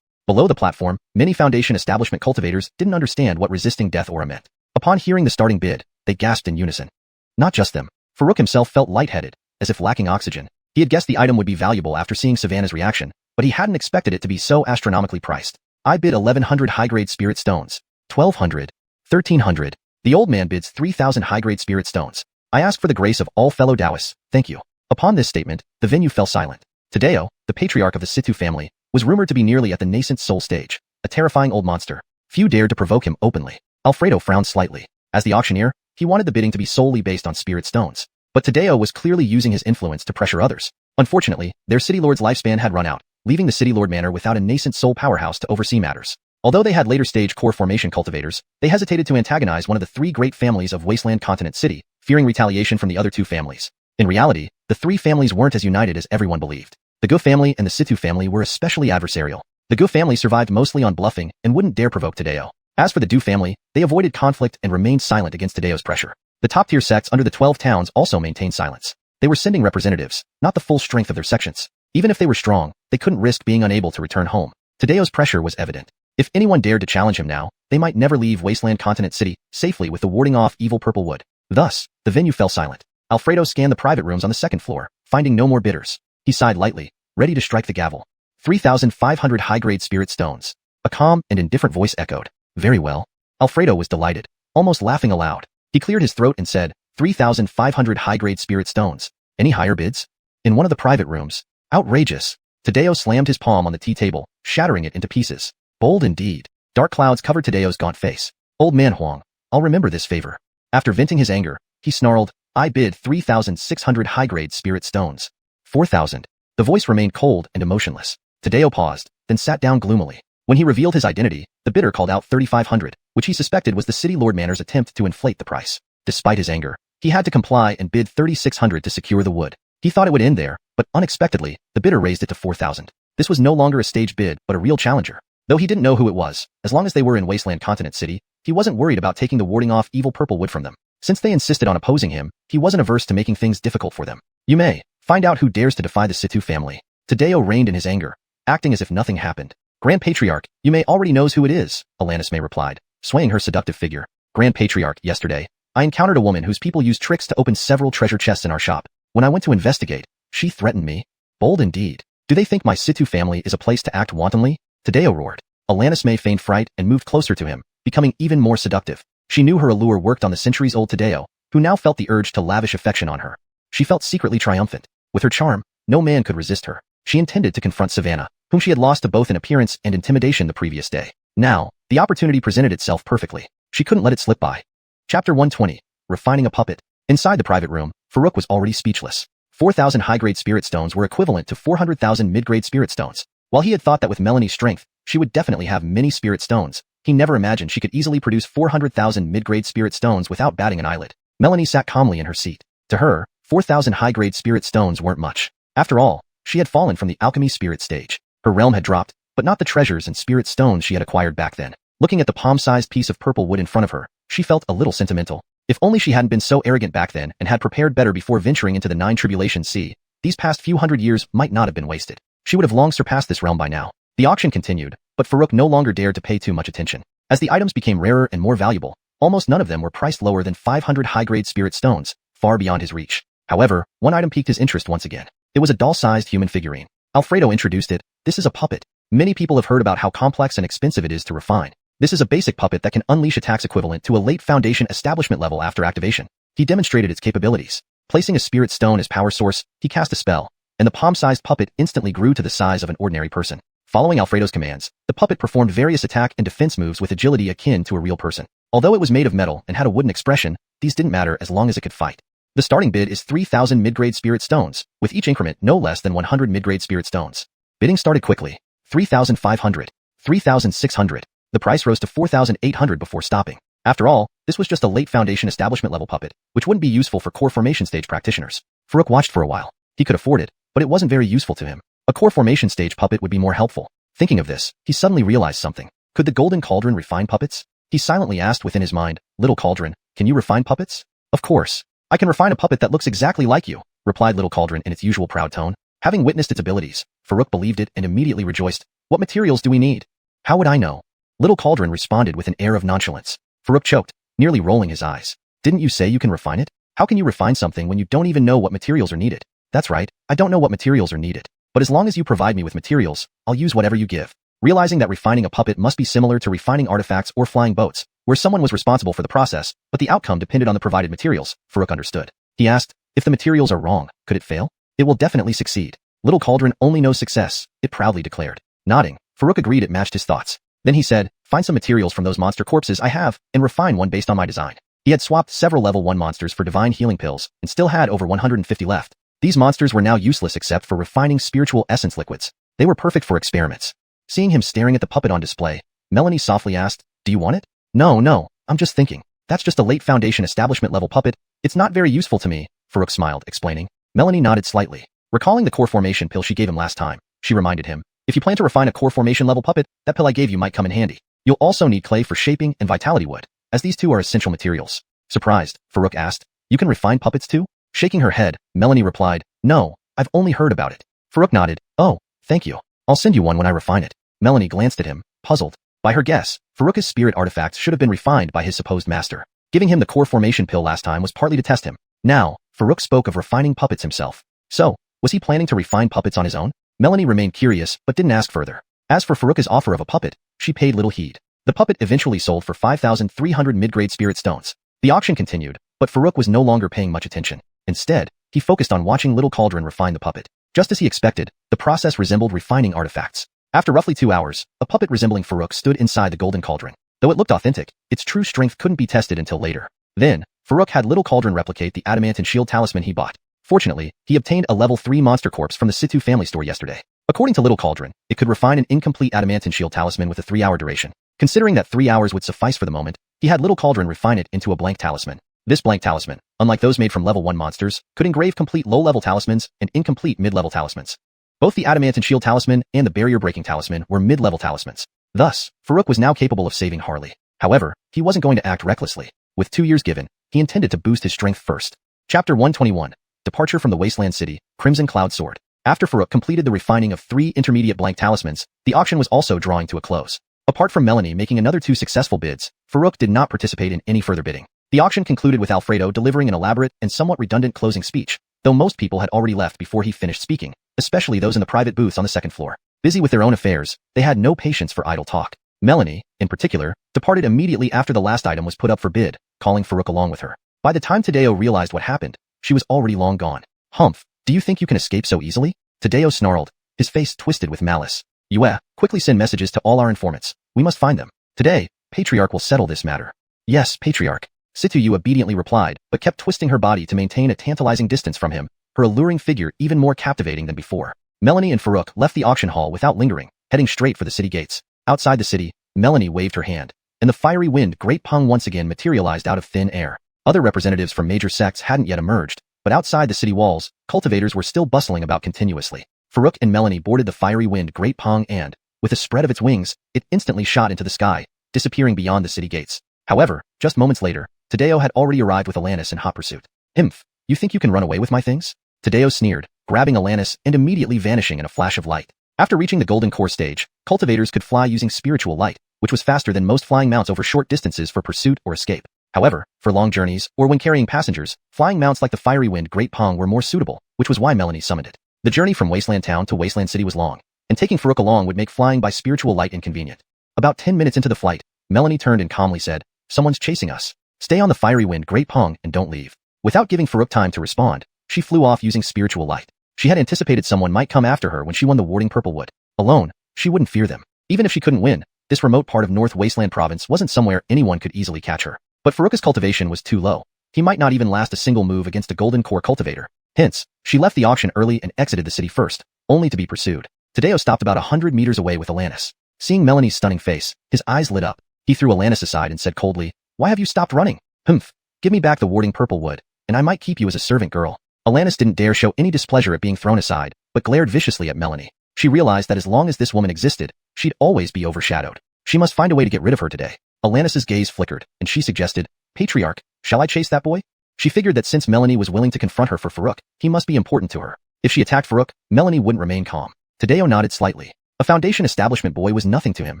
Below the platform, many Foundation establishment cultivators didn't understand what resisting death aura meant. Upon hearing the starting bid, they gasped in unison. Not just them. Farouk himself felt lightheaded, as if lacking oxygen. He had guessed the item would be valuable after seeing Savannah's reaction, but he hadn't expected it to be so astronomically priced. I bid 1,100 high-grade spirit stones. 1,200. 1,300. The old man bids 3,000 high-grade spirit stones. I ask for the grace of all fellow Taoists, thank you. Upon this statement, the venue fell silent. Tadeo, the patriarch of the Situ family, was rumored to be nearly at the nascent soul stage, a terrifying old monster. Few dared to provoke him openly. Alfredo frowned slightly. As the auctioneer, he wanted the bidding to be solely based on spirit stones. But Tadeo was clearly using his influence to pressure others. Unfortunately, their city lord's lifespan had run out, leaving the city lord manor without a nascent soul powerhouse to oversee matters. Although they had later stage core formation cultivators, they hesitated to antagonize one of the 3 great families of Wasteland Continent City, fearing retaliation from the other 2 families. In reality, the 3 families weren't as united as everyone believed. The Gu family and the Situ family were especially adversarial. The Gu family survived mostly on bluffing and wouldn't dare provoke Tadeo. As for the Du family, they avoided conflict and remained silent against Tadeo's pressure. The top-tier sects under the 12 towns also maintained silence. They were sending representatives, not the full strength of their sections. Even if they were strong, they couldn't risk being unable to return home. Tadeo's pressure was evident. If anyone dared to challenge him now, they might never leave Wasteland Continent City safely with the warding off evil purple wood. Thus, the venue fell silent. Alfredo scanned the private rooms on the 2nd floor, finding no more bidders. He sighed lightly, ready to strike the gavel. 3,500 high-grade spirit stones. A calm and indifferent voice echoed. Very well. Alfredo was delighted, almost laughing aloud. He cleared his throat and said, 3,500 high-grade spirit stones. Any higher bids? In one of the private rooms. Outrageous. Tadeo slammed his palm on the tea table, shattering it into pieces. Bold indeed. Dark clouds covered Tadeo's gaunt face. Old man Huang, I'll remember this favor. After venting his anger, he snarled, I bid 3,600 high-grade spirit stones. 4,000. The voice remained cold and emotionless. Tadeo paused, then sat down gloomily. When he revealed his identity, the bidder called out 3,500, which he suspected was the city lord manor's attempt to inflate the price. Despite his anger, he had to comply and bid 3,600 to secure the wood. He thought it would end there, but unexpectedly, the bidder raised it to 4,000. This was no longer a stage bid, but a real challenger. Though he didn't know who it was, as long as they were in Wasteland Continent City, he wasn't worried about taking the warding off evil purple wood from them. Since they insisted on opposing him, he wasn't averse to making things difficult for them. You may find out who dares to defy the Situ family. Tadeo reigned in his anger, acting as if nothing happened. Grand Patriarch, you may already knows who it is, Alanisme replied, swaying her seductive figure. Grand Patriarch, yesterday, I encountered a woman whose people used tricks to open several treasure chests in our shop. When I went to investigate, she threatened me. Bold indeed. Do they think my Situ family is a place to act wantonly? Tadeo roared. Alanisme feigned fright and moved closer to him, becoming even more seductive. She knew her allure worked on the centuries-old Tadeo, who now felt the urge to lavish affection on her. She felt secretly triumphant. With her charm, no man could resist her. She intended to confront Savannah, whom she had lost to both in appearance and intimidation the previous day. Now, the opportunity presented itself perfectly. She couldn't let it slip by. Chapter 120. Refining a puppet. Inside the private room, Farouk was already speechless. 4,000 high-grade spirit stones were equivalent to 400,000 mid-grade spirit stones. While he had thought that with Melanie's strength, she would definitely have many spirit stones, he never imagined she could easily produce 400,000 mid-grade spirit stones without batting an eyelid. Melanie sat calmly in her seat. To her, 4,000 high-grade spirit stones weren't much. After all, she had fallen from the alchemy spirit stage. Her realm had dropped, but not the treasures and spirit stones she had acquired back then. Looking at the palm-sized piece of purple wood in front of her, she felt a little sentimental. If only she hadn't been so arrogant back then and had prepared better before venturing into the Nine Tribulations Sea, these past few hundred years might not have been wasted. She would have long surpassed this realm by now. The auction continued, but Farouk no longer dared to pay too much attention. As the items became rarer and more valuable, almost none of them were priced lower than 500 high-grade spirit stones, far beyond his reach. However, one item piqued his interest once again. It was a doll-sized human figurine. Alfredo introduced it. This is a puppet. Many people have heard about how complex and expensive it is to refine. This is a basic puppet that can unleash attacks equivalent to a late Foundation establishment level after activation. He demonstrated its capabilities. Placing a spirit stone as power source, he cast a spell, and the palm-sized puppet instantly grew to the size of an ordinary person. Following Alfredo's commands, the puppet performed various attack and defense moves with agility akin to a real person. Although it was made of metal and had a wooden expression, these didn't matter as long as it could fight. The starting bid is 3,000 mid-grade spirit stones, with each increment no less than 100 mid-grade spirit stones. Bidding started quickly. 3,500. 3,600. The price rose to 4,800 before stopping. After all, this was just a late Foundation establishment level puppet, which wouldn't be useful for core formation stage practitioners. Farouk watched for a while. He could afford it, but it wasn't very useful to him. A core formation stage puppet would be more helpful. Thinking of this, he suddenly realized something. Could the Golden Cauldron refine puppets? He silently asked within his mind, Little Cauldron, can you refine puppets? Of course. I can refine a puppet that looks exactly like you, replied Little Cauldron in its usual proud tone. Having witnessed its abilities, Farouk believed it and immediately rejoiced. What materials do we need? How would I know? Little Cauldron responded with an air of nonchalance. Farouk choked, nearly rolling his eyes. Didn't you say you can refine it? How can you refine something when you don't even know what materials are needed? That's right, I don't know what materials are needed. But as long as you provide me with materials, I'll use whatever you give. Realizing that refining a puppet must be similar to refining artifacts or flying boats, where someone was responsible for the process, but the outcome depended on the provided materials, Farouk understood. He asked, if the materials are wrong, could it fail? It will definitely succeed. Little Cauldron only knows success, it proudly declared. Nodding, Farouk agreed it matched his thoughts. Then he said, find some materials from those monster corpses I have, and refine one based on my design. He had swapped several level 1 monsters for divine healing pills, and still had over 150 left. These monsters were now useless except for refining spiritual essence liquids. They were perfect for experiments. Seeing him staring at the puppet on display, Melanie softly asked, do you want it? No, I'm just thinking. That's just a late Foundation establishment level puppet. It's not very useful to me, Farouk smiled, explaining. Melanie nodded slightly. Recalling the core formation pill she gave him last time, she reminded him, if you plan to refine a core formation level puppet, that pill I gave you might come in handy. You'll also need clay for shaping and vitality wood, as these two are essential materials. Surprised, Farouk asked, you can refine puppets too? Shaking her head, Melanie replied, no, I've only heard about it. Farouk nodded, oh, thank you. I'll send you one when I refine it. Melanie glanced at him, puzzled. By her guess, Farouk's spirit artifacts should have been refined by his supposed master. Giving him the core formation pill last time was partly to test him. Now, Farouk spoke of refining puppets himself. So, was he planning to refine puppets on his own? Melanie remained curious, but didn't ask further. As for Farouk's offer of a puppet, she paid little heed. The puppet eventually sold for 5,300 mid-grade spirit stones. The auction continued, but Farouk was no longer paying much attention. Instead, he focused on watching Little Cauldron refine the puppet. Just as he expected, the process resembled refining artifacts. After roughly 2 hours, a puppet resembling Farouk stood inside the Golden Cauldron. Though it looked authentic, its true strength couldn't be tested until later. Then, Farouk had Little Cauldron replicate the adamant and shield talisman he bought. Fortunately, he obtained a level 3 monster corpse from the Situ family store yesterday. According to Little Cauldron, it could refine an incomplete adamant and shield talisman with a 3-hour duration. Considering that 3 hours would suffice for the moment, he had Little Cauldron refine it into a blank talisman. This blank talisman, unlike those made from level 1 monsters, could engrave complete low-level talismans and incomplete mid-level talismans. Both the adamant and shield talisman and the barrier-breaking talisman were mid-level talismans. Thus, Farouk was now capable of saving Harley. However, he wasn't going to act recklessly. With 2 years given, he intended to boost his strength first. Chapter 121. Departure from the Wasteland City, Crimson Cloud Sword. After Farouk completed the refining of 3 intermediate blank talismans, the auction was also drawing to a close. Apart from Melanie making another 2 successful bids, Farouk did not participate in any further bidding. The auction concluded with Alfredo delivering an elaborate and somewhat redundant closing speech, though most people had already left before he finished speaking, especially those in the private booths on the second floor. Busy with their own affairs, they had no patience for idle talk. Melanie, in particular, departed immediately after the last item was put up for bid, calling Farouk along with her. By the time Tadeo realized what happened, she was already long gone. Humph, do you think you can escape so easily? Tadeo snarled, his face twisted with malice. Yue, quickly send messages to all our informants. We must find them. Today, Patriarch will settle this matter. Yes, Patriarch. Situ obediently replied, but kept twisting her body to maintain a tantalizing distance from him, her alluring figure even more captivating than before. Melanie and Farouk left the auction hall without lingering, heading straight for the city gates. Outside the city, Melanie waved her hand, and the fiery wind Great Pung once again materialized out of thin air. Other representatives from major sects hadn't yet emerged, but outside the city walls, cultivators were still bustling about continuously. Farouk and Melanie boarded the fiery wind Great Pung and, With a spread of its wings, it instantly shot into the sky, disappearing beyond the city gates. However, just moments later, Tadeo had already arrived with Alanis in hot pursuit. "Imph, you think you can run away with my things?" Tadeo sneered, grabbing Alanis and immediately vanishing in a flash of light. After reaching the Golden Core stage, cultivators could fly using spiritual light, which was faster than most flying mounts over short distances for pursuit or escape. However, for long journeys, or when carrying passengers, flying mounts like the Fiery Wind Great Pong were more suitable, which was why Melanie summoned it. The journey from Wasteland Town to Wasteland City was long, and taking Farouk along would make flying by spiritual light inconvenient. About 10 minutes into the flight, Melanie turned and calmly said, "Someone's chasing us. Stay on the Fiery Wind Great Pong and don't leave." Without giving Farouk time to respond, she flew off using spiritual light. She had anticipated someone might come after her when she won the warding purple wood. Alone, she wouldn't fear them. Even if she couldn't win, this remote part of North Wasteland Province wasn't somewhere anyone could easily catch her. But Farouk's cultivation was too low. He might not even last a single move against a Golden Core cultivator. Hence, she left the auction early and exited the city first, only to be pursued. Tadeo stopped about 100 meters away with Alanis. Seeing Melanie's stunning face, his eyes lit up. He threw Alanis aside and said coldly, "Why have you stopped running? Humph, give me back the warding purple wood, and I might keep you as a servant girl." Alanis didn't dare show any displeasure at being thrown aside, but glared viciously at Melanie. She realized that as long as this woman existed, she'd always be overshadowed. She must find a way to get rid of her today. Alanis's gaze flickered, and she suggested, "Patriarch, shall I chase that boy?" She figured that since Melanie was willing to confront her for Farouk, he must be important to her. If she attacked Farouk, Melanie wouldn't remain calm. Tadeo nodded slightly. A Foundation establishment boy was nothing to him,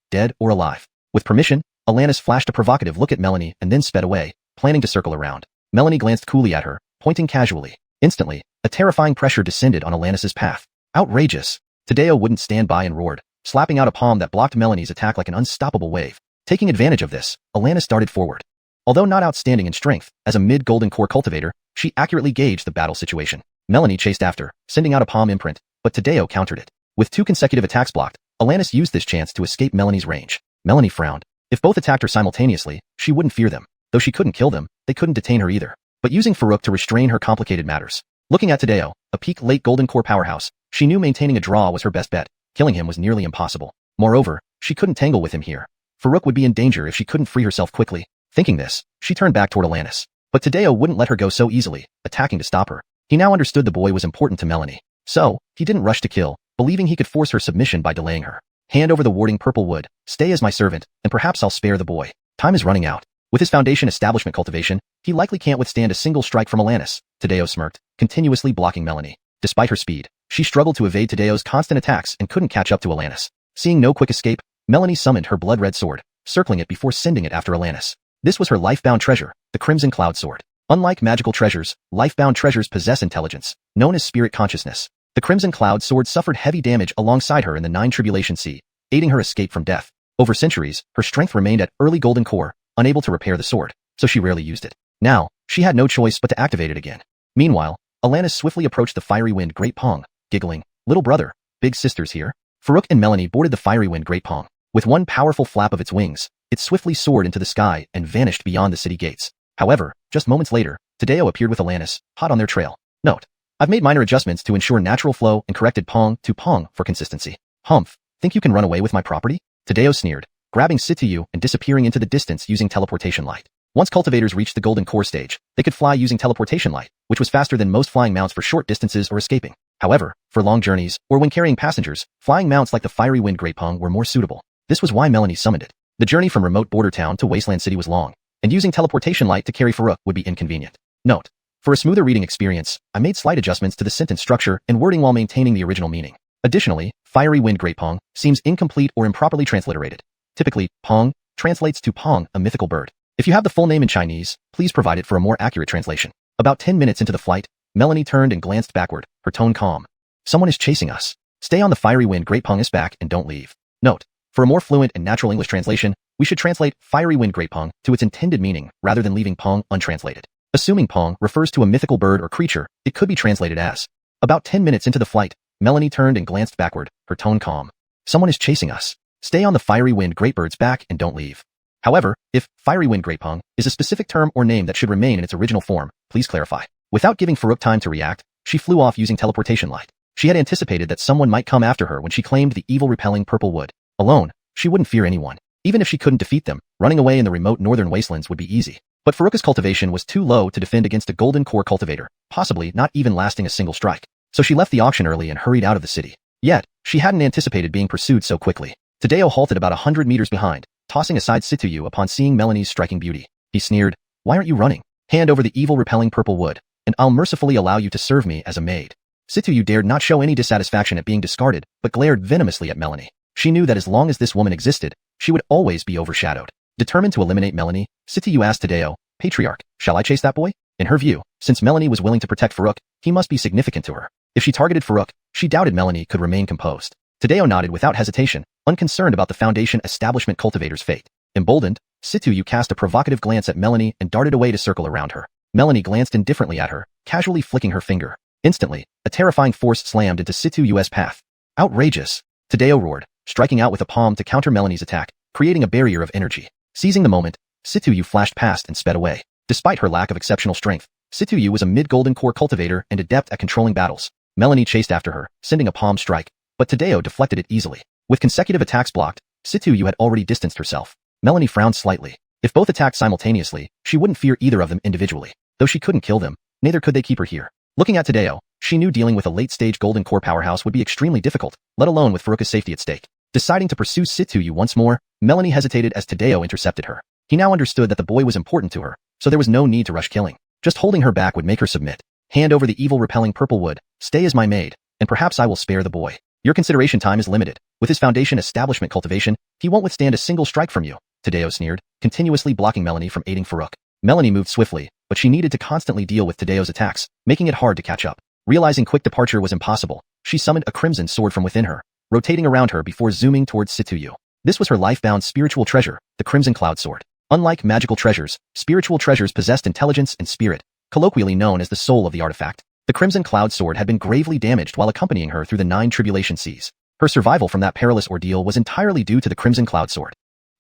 dead or alive. With permission, Alanis flashed a provocative look at Melanie and then sped away, planning to circle around. Melanie glanced coolly at her, pointing casually. Instantly, a terrifying pressure descended on Alanis's path. Outrageous! Tadeo wouldn't stand by and roared, slapping out a palm that blocked Melanie's attack like an unstoppable wave. Taking advantage of this, Alanis darted forward. Although not outstanding in strength, as a mid-Golden Core cultivator, she accurately gauged the battle situation. Melanie chased after, sending out a palm imprint, but Tadeo countered it. With 2 consecutive attacks blocked, Alanis used this chance to escape Melanie's range. Melanie frowned. If both attacked her simultaneously, she wouldn't fear them. Though she couldn't kill them, they couldn't detain her either. But using Farouk to restrain her complicated matters. Looking at Tadeo, a peak late Golden Core powerhouse, she knew maintaining a draw was her best bet. Killing him was nearly impossible. Moreover, she couldn't tangle with him here. Farouk would be in danger if she couldn't free herself quickly. Thinking this, she turned back toward Alanis. But Tadeo wouldn't let her go so easily, attacking to stop her. He now understood the boy was important to Melanie. So, he didn't rush to kill, believing he could force her submission by delaying her. "Hand over the warding purple wood, stay as my servant, and perhaps I'll spare the boy. Time is running out." With his Foundation establishment cultivation, he likely can't withstand a single strike from Alanis. Tadeo smirked, continuously blocking Melanie. Despite her speed, she struggled to evade Tadeo's constant attacks and couldn't catch up to Alanis. Seeing no quick escape, Melanie summoned her blood-red sword, circling it before sending it after Alanis. This was her life-bound treasure, the Crimson Cloud Sword. Unlike magical treasures, life-bound treasures possess intelligence, known as spirit consciousness. The Crimson Cloud Sword suffered heavy damage alongside her in the 9 Tribulation Sea, aiding her escape from death. Over centuries, her strength remained at early Golden Core, unable to repair the sword, so she rarely used it. Now, she had no choice but to activate it again. Meanwhile, Alanis swiftly approached the Fiery Wind Great Pong, giggling, "Little brother, big sister's here." Farouk and Melanie boarded the Fiery Wind Great Pong. With one powerful flap of its wings, it swiftly soared into the sky and vanished beyond the city gates. However, just moments later, Tadeo appeared with Alanis, hot on their trail. Note: I've made minor adjustments to ensure natural flow and corrected Pong to Pong for consistency. Humph, think you can run away with my property? Tadeo sneered, grabbing Sityu and disappearing into the distance using teleportation light. Once cultivators reached the Golden Core stage, they could fly using teleportation light, which was faster than most flying mounts for short distances or escaping. However, for long journeys, or when carrying passengers, flying mounts like the Fiery Wind Great Pong were more suitable. This was why Melanie summoned it. The journey from remote border town to Wasteland City was long, and using teleportation light to carry Farouk would be inconvenient. Note: for a smoother reading experience, I made slight adjustments to the sentence structure and wording while maintaining the original meaning. Additionally, Fiery Wind Great Pong seems incomplete or improperly transliterated. Typically, Pong translates to Pong, a mythical bird. If you have the full name in Chinese, please provide it for a more accurate translation. About 10 minutes into the flight, Melanie turned and glanced backward, her tone calm. "Someone is chasing us. Stay on the Fiery Wind Great Pong is back and don't leave." Note: for a more fluent and natural English translation, we should translate Fiery Wind Great Pong to its intended meaning rather than leaving Pong untranslated. Assuming Pong refers to a mythical bird or creature, it could be translated as. About 10 minutes into the flight, Melanie turned and glanced backward, her tone calm. "Someone is chasing us. Stay on the Fiery Wind Great Bird's back and don't leave." However, if Fiery Wind Great Pong is a specific term or name that should remain in its original form, please clarify. Without giving Farouk time to react, she flew off using teleportation light. She had anticipated that someone might come after her when she claimed the evil-repelling purple wood. Alone, she wouldn't fear anyone. Even if she couldn't defeat them, running away in the remote northern wastelands would be easy. But Farouk's cultivation was too low to defend against a Golden Core cultivator, possibly not even lasting a single strike. So she left the auction early and hurried out of the city. Yet, she hadn't anticipated being pursued so quickly. Tadeo halted about 100 meters behind, tossing aside Situyu upon seeing Melanie's striking beauty. He sneered, "Why aren't you running? Hand over the evil repelling purple wood, and I'll mercifully allow you to serve me as a maid." Situyu dared not show any dissatisfaction at being discarded, but glared venomously at Melanie. She knew that as long as this woman existed, she would always be overshadowed. Determined to eliminate Melanie, Situyu asked Tadeo, "Patriarch, shall I chase that boy?" In her view, since Melanie was willing to protect Farouk, he must be significant to her. If she targeted Farouk, she doubted Melanie could remain composed. Tadeo nodded without hesitation, unconcerned about the Foundation establishment cultivator's fate. Emboldened, Situyu cast a provocative glance at Melanie and darted away to circle around her. Melanie glanced indifferently at her, casually flicking her finger. Instantly, a terrifying force slammed into Situyu's path. "Outrageous!" Tadeo roared, striking out with a palm to counter Melanie's attack, creating a barrier of energy. Seizing the moment, Situyu flashed past and sped away. Despite her lack of exceptional strength, Situyu was a mid-golden core cultivator and adept at controlling battles. Melanie chased after her, sending a palm strike, but Tadeo deflected it easily. With consecutive attacks blocked, Situyu had already distanced herself. Melanie frowned slightly. If both attacked simultaneously, she wouldn't fear either of them individually. Though she couldn't kill them, neither could they keep her here. Looking at Tadeo, she knew dealing with a late-stage golden core powerhouse would be extremely difficult, let alone with Farouk's safety at stake. Deciding to pursue Situyu once more, Melanie hesitated as Tadeo intercepted her. He now understood that the boy was important to her, so there was no need to rush killing. Just holding her back would make her submit. "Hand over the evil repelling purple wood, stay as my maid, and perhaps I will spare the boy. Your consideration time is limited. With his Foundation establishment cultivation, he won't withstand a single strike from you," Tadeo sneered, continuously blocking Melanie from aiding Farouk. Melanie moved swiftly, but she needed to constantly deal with Tadeo's attacks, making it hard to catch up. Realizing quick departure was impossible, she summoned a crimson sword from within her, rotating around her before zooming towards Situyu. This was her life-bound spiritual treasure, the Crimson Cloud Sword. Unlike magical treasures, spiritual treasures possessed intelligence and spirit, colloquially known as the soul of the artifact. The Crimson Cloud Sword had been gravely damaged while accompanying her through the 9 tribulation seas. Her survival from that perilous ordeal was entirely due to the Crimson Cloud Sword.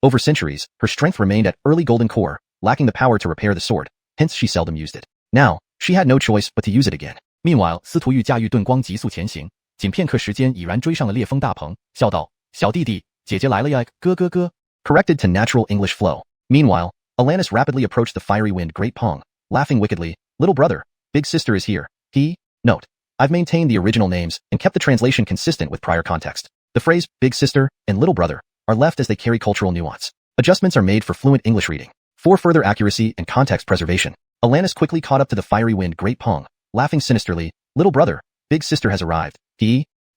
Over centuries, her strength remained at early golden core, lacking the power to repair the sword, hence she seldom used it. Now, she had no choice but to use it again. Meanwhile,司徒玉驾驭盾光急速前行，仅片刻时间已然追上了烈风大鹏，笑道：“小弟弟，姐姐来了呀，咯咯咯。” Corrected to natural English flow. Meanwhile, Alanis rapidly approached the fiery wind Great Pong, laughing wickedly. "Little brother, big sister is here. Note. I've maintained the original names and kept the translation consistent with prior context. The phrase big sister and little brother are left as they carry cultural nuance. Adjustments are made for fluent English reading. For further accuracy and context preservation, Alanis quickly caught up to the fiery wind Great Pong, laughing sinisterly. "Little brother, big sister has arrived.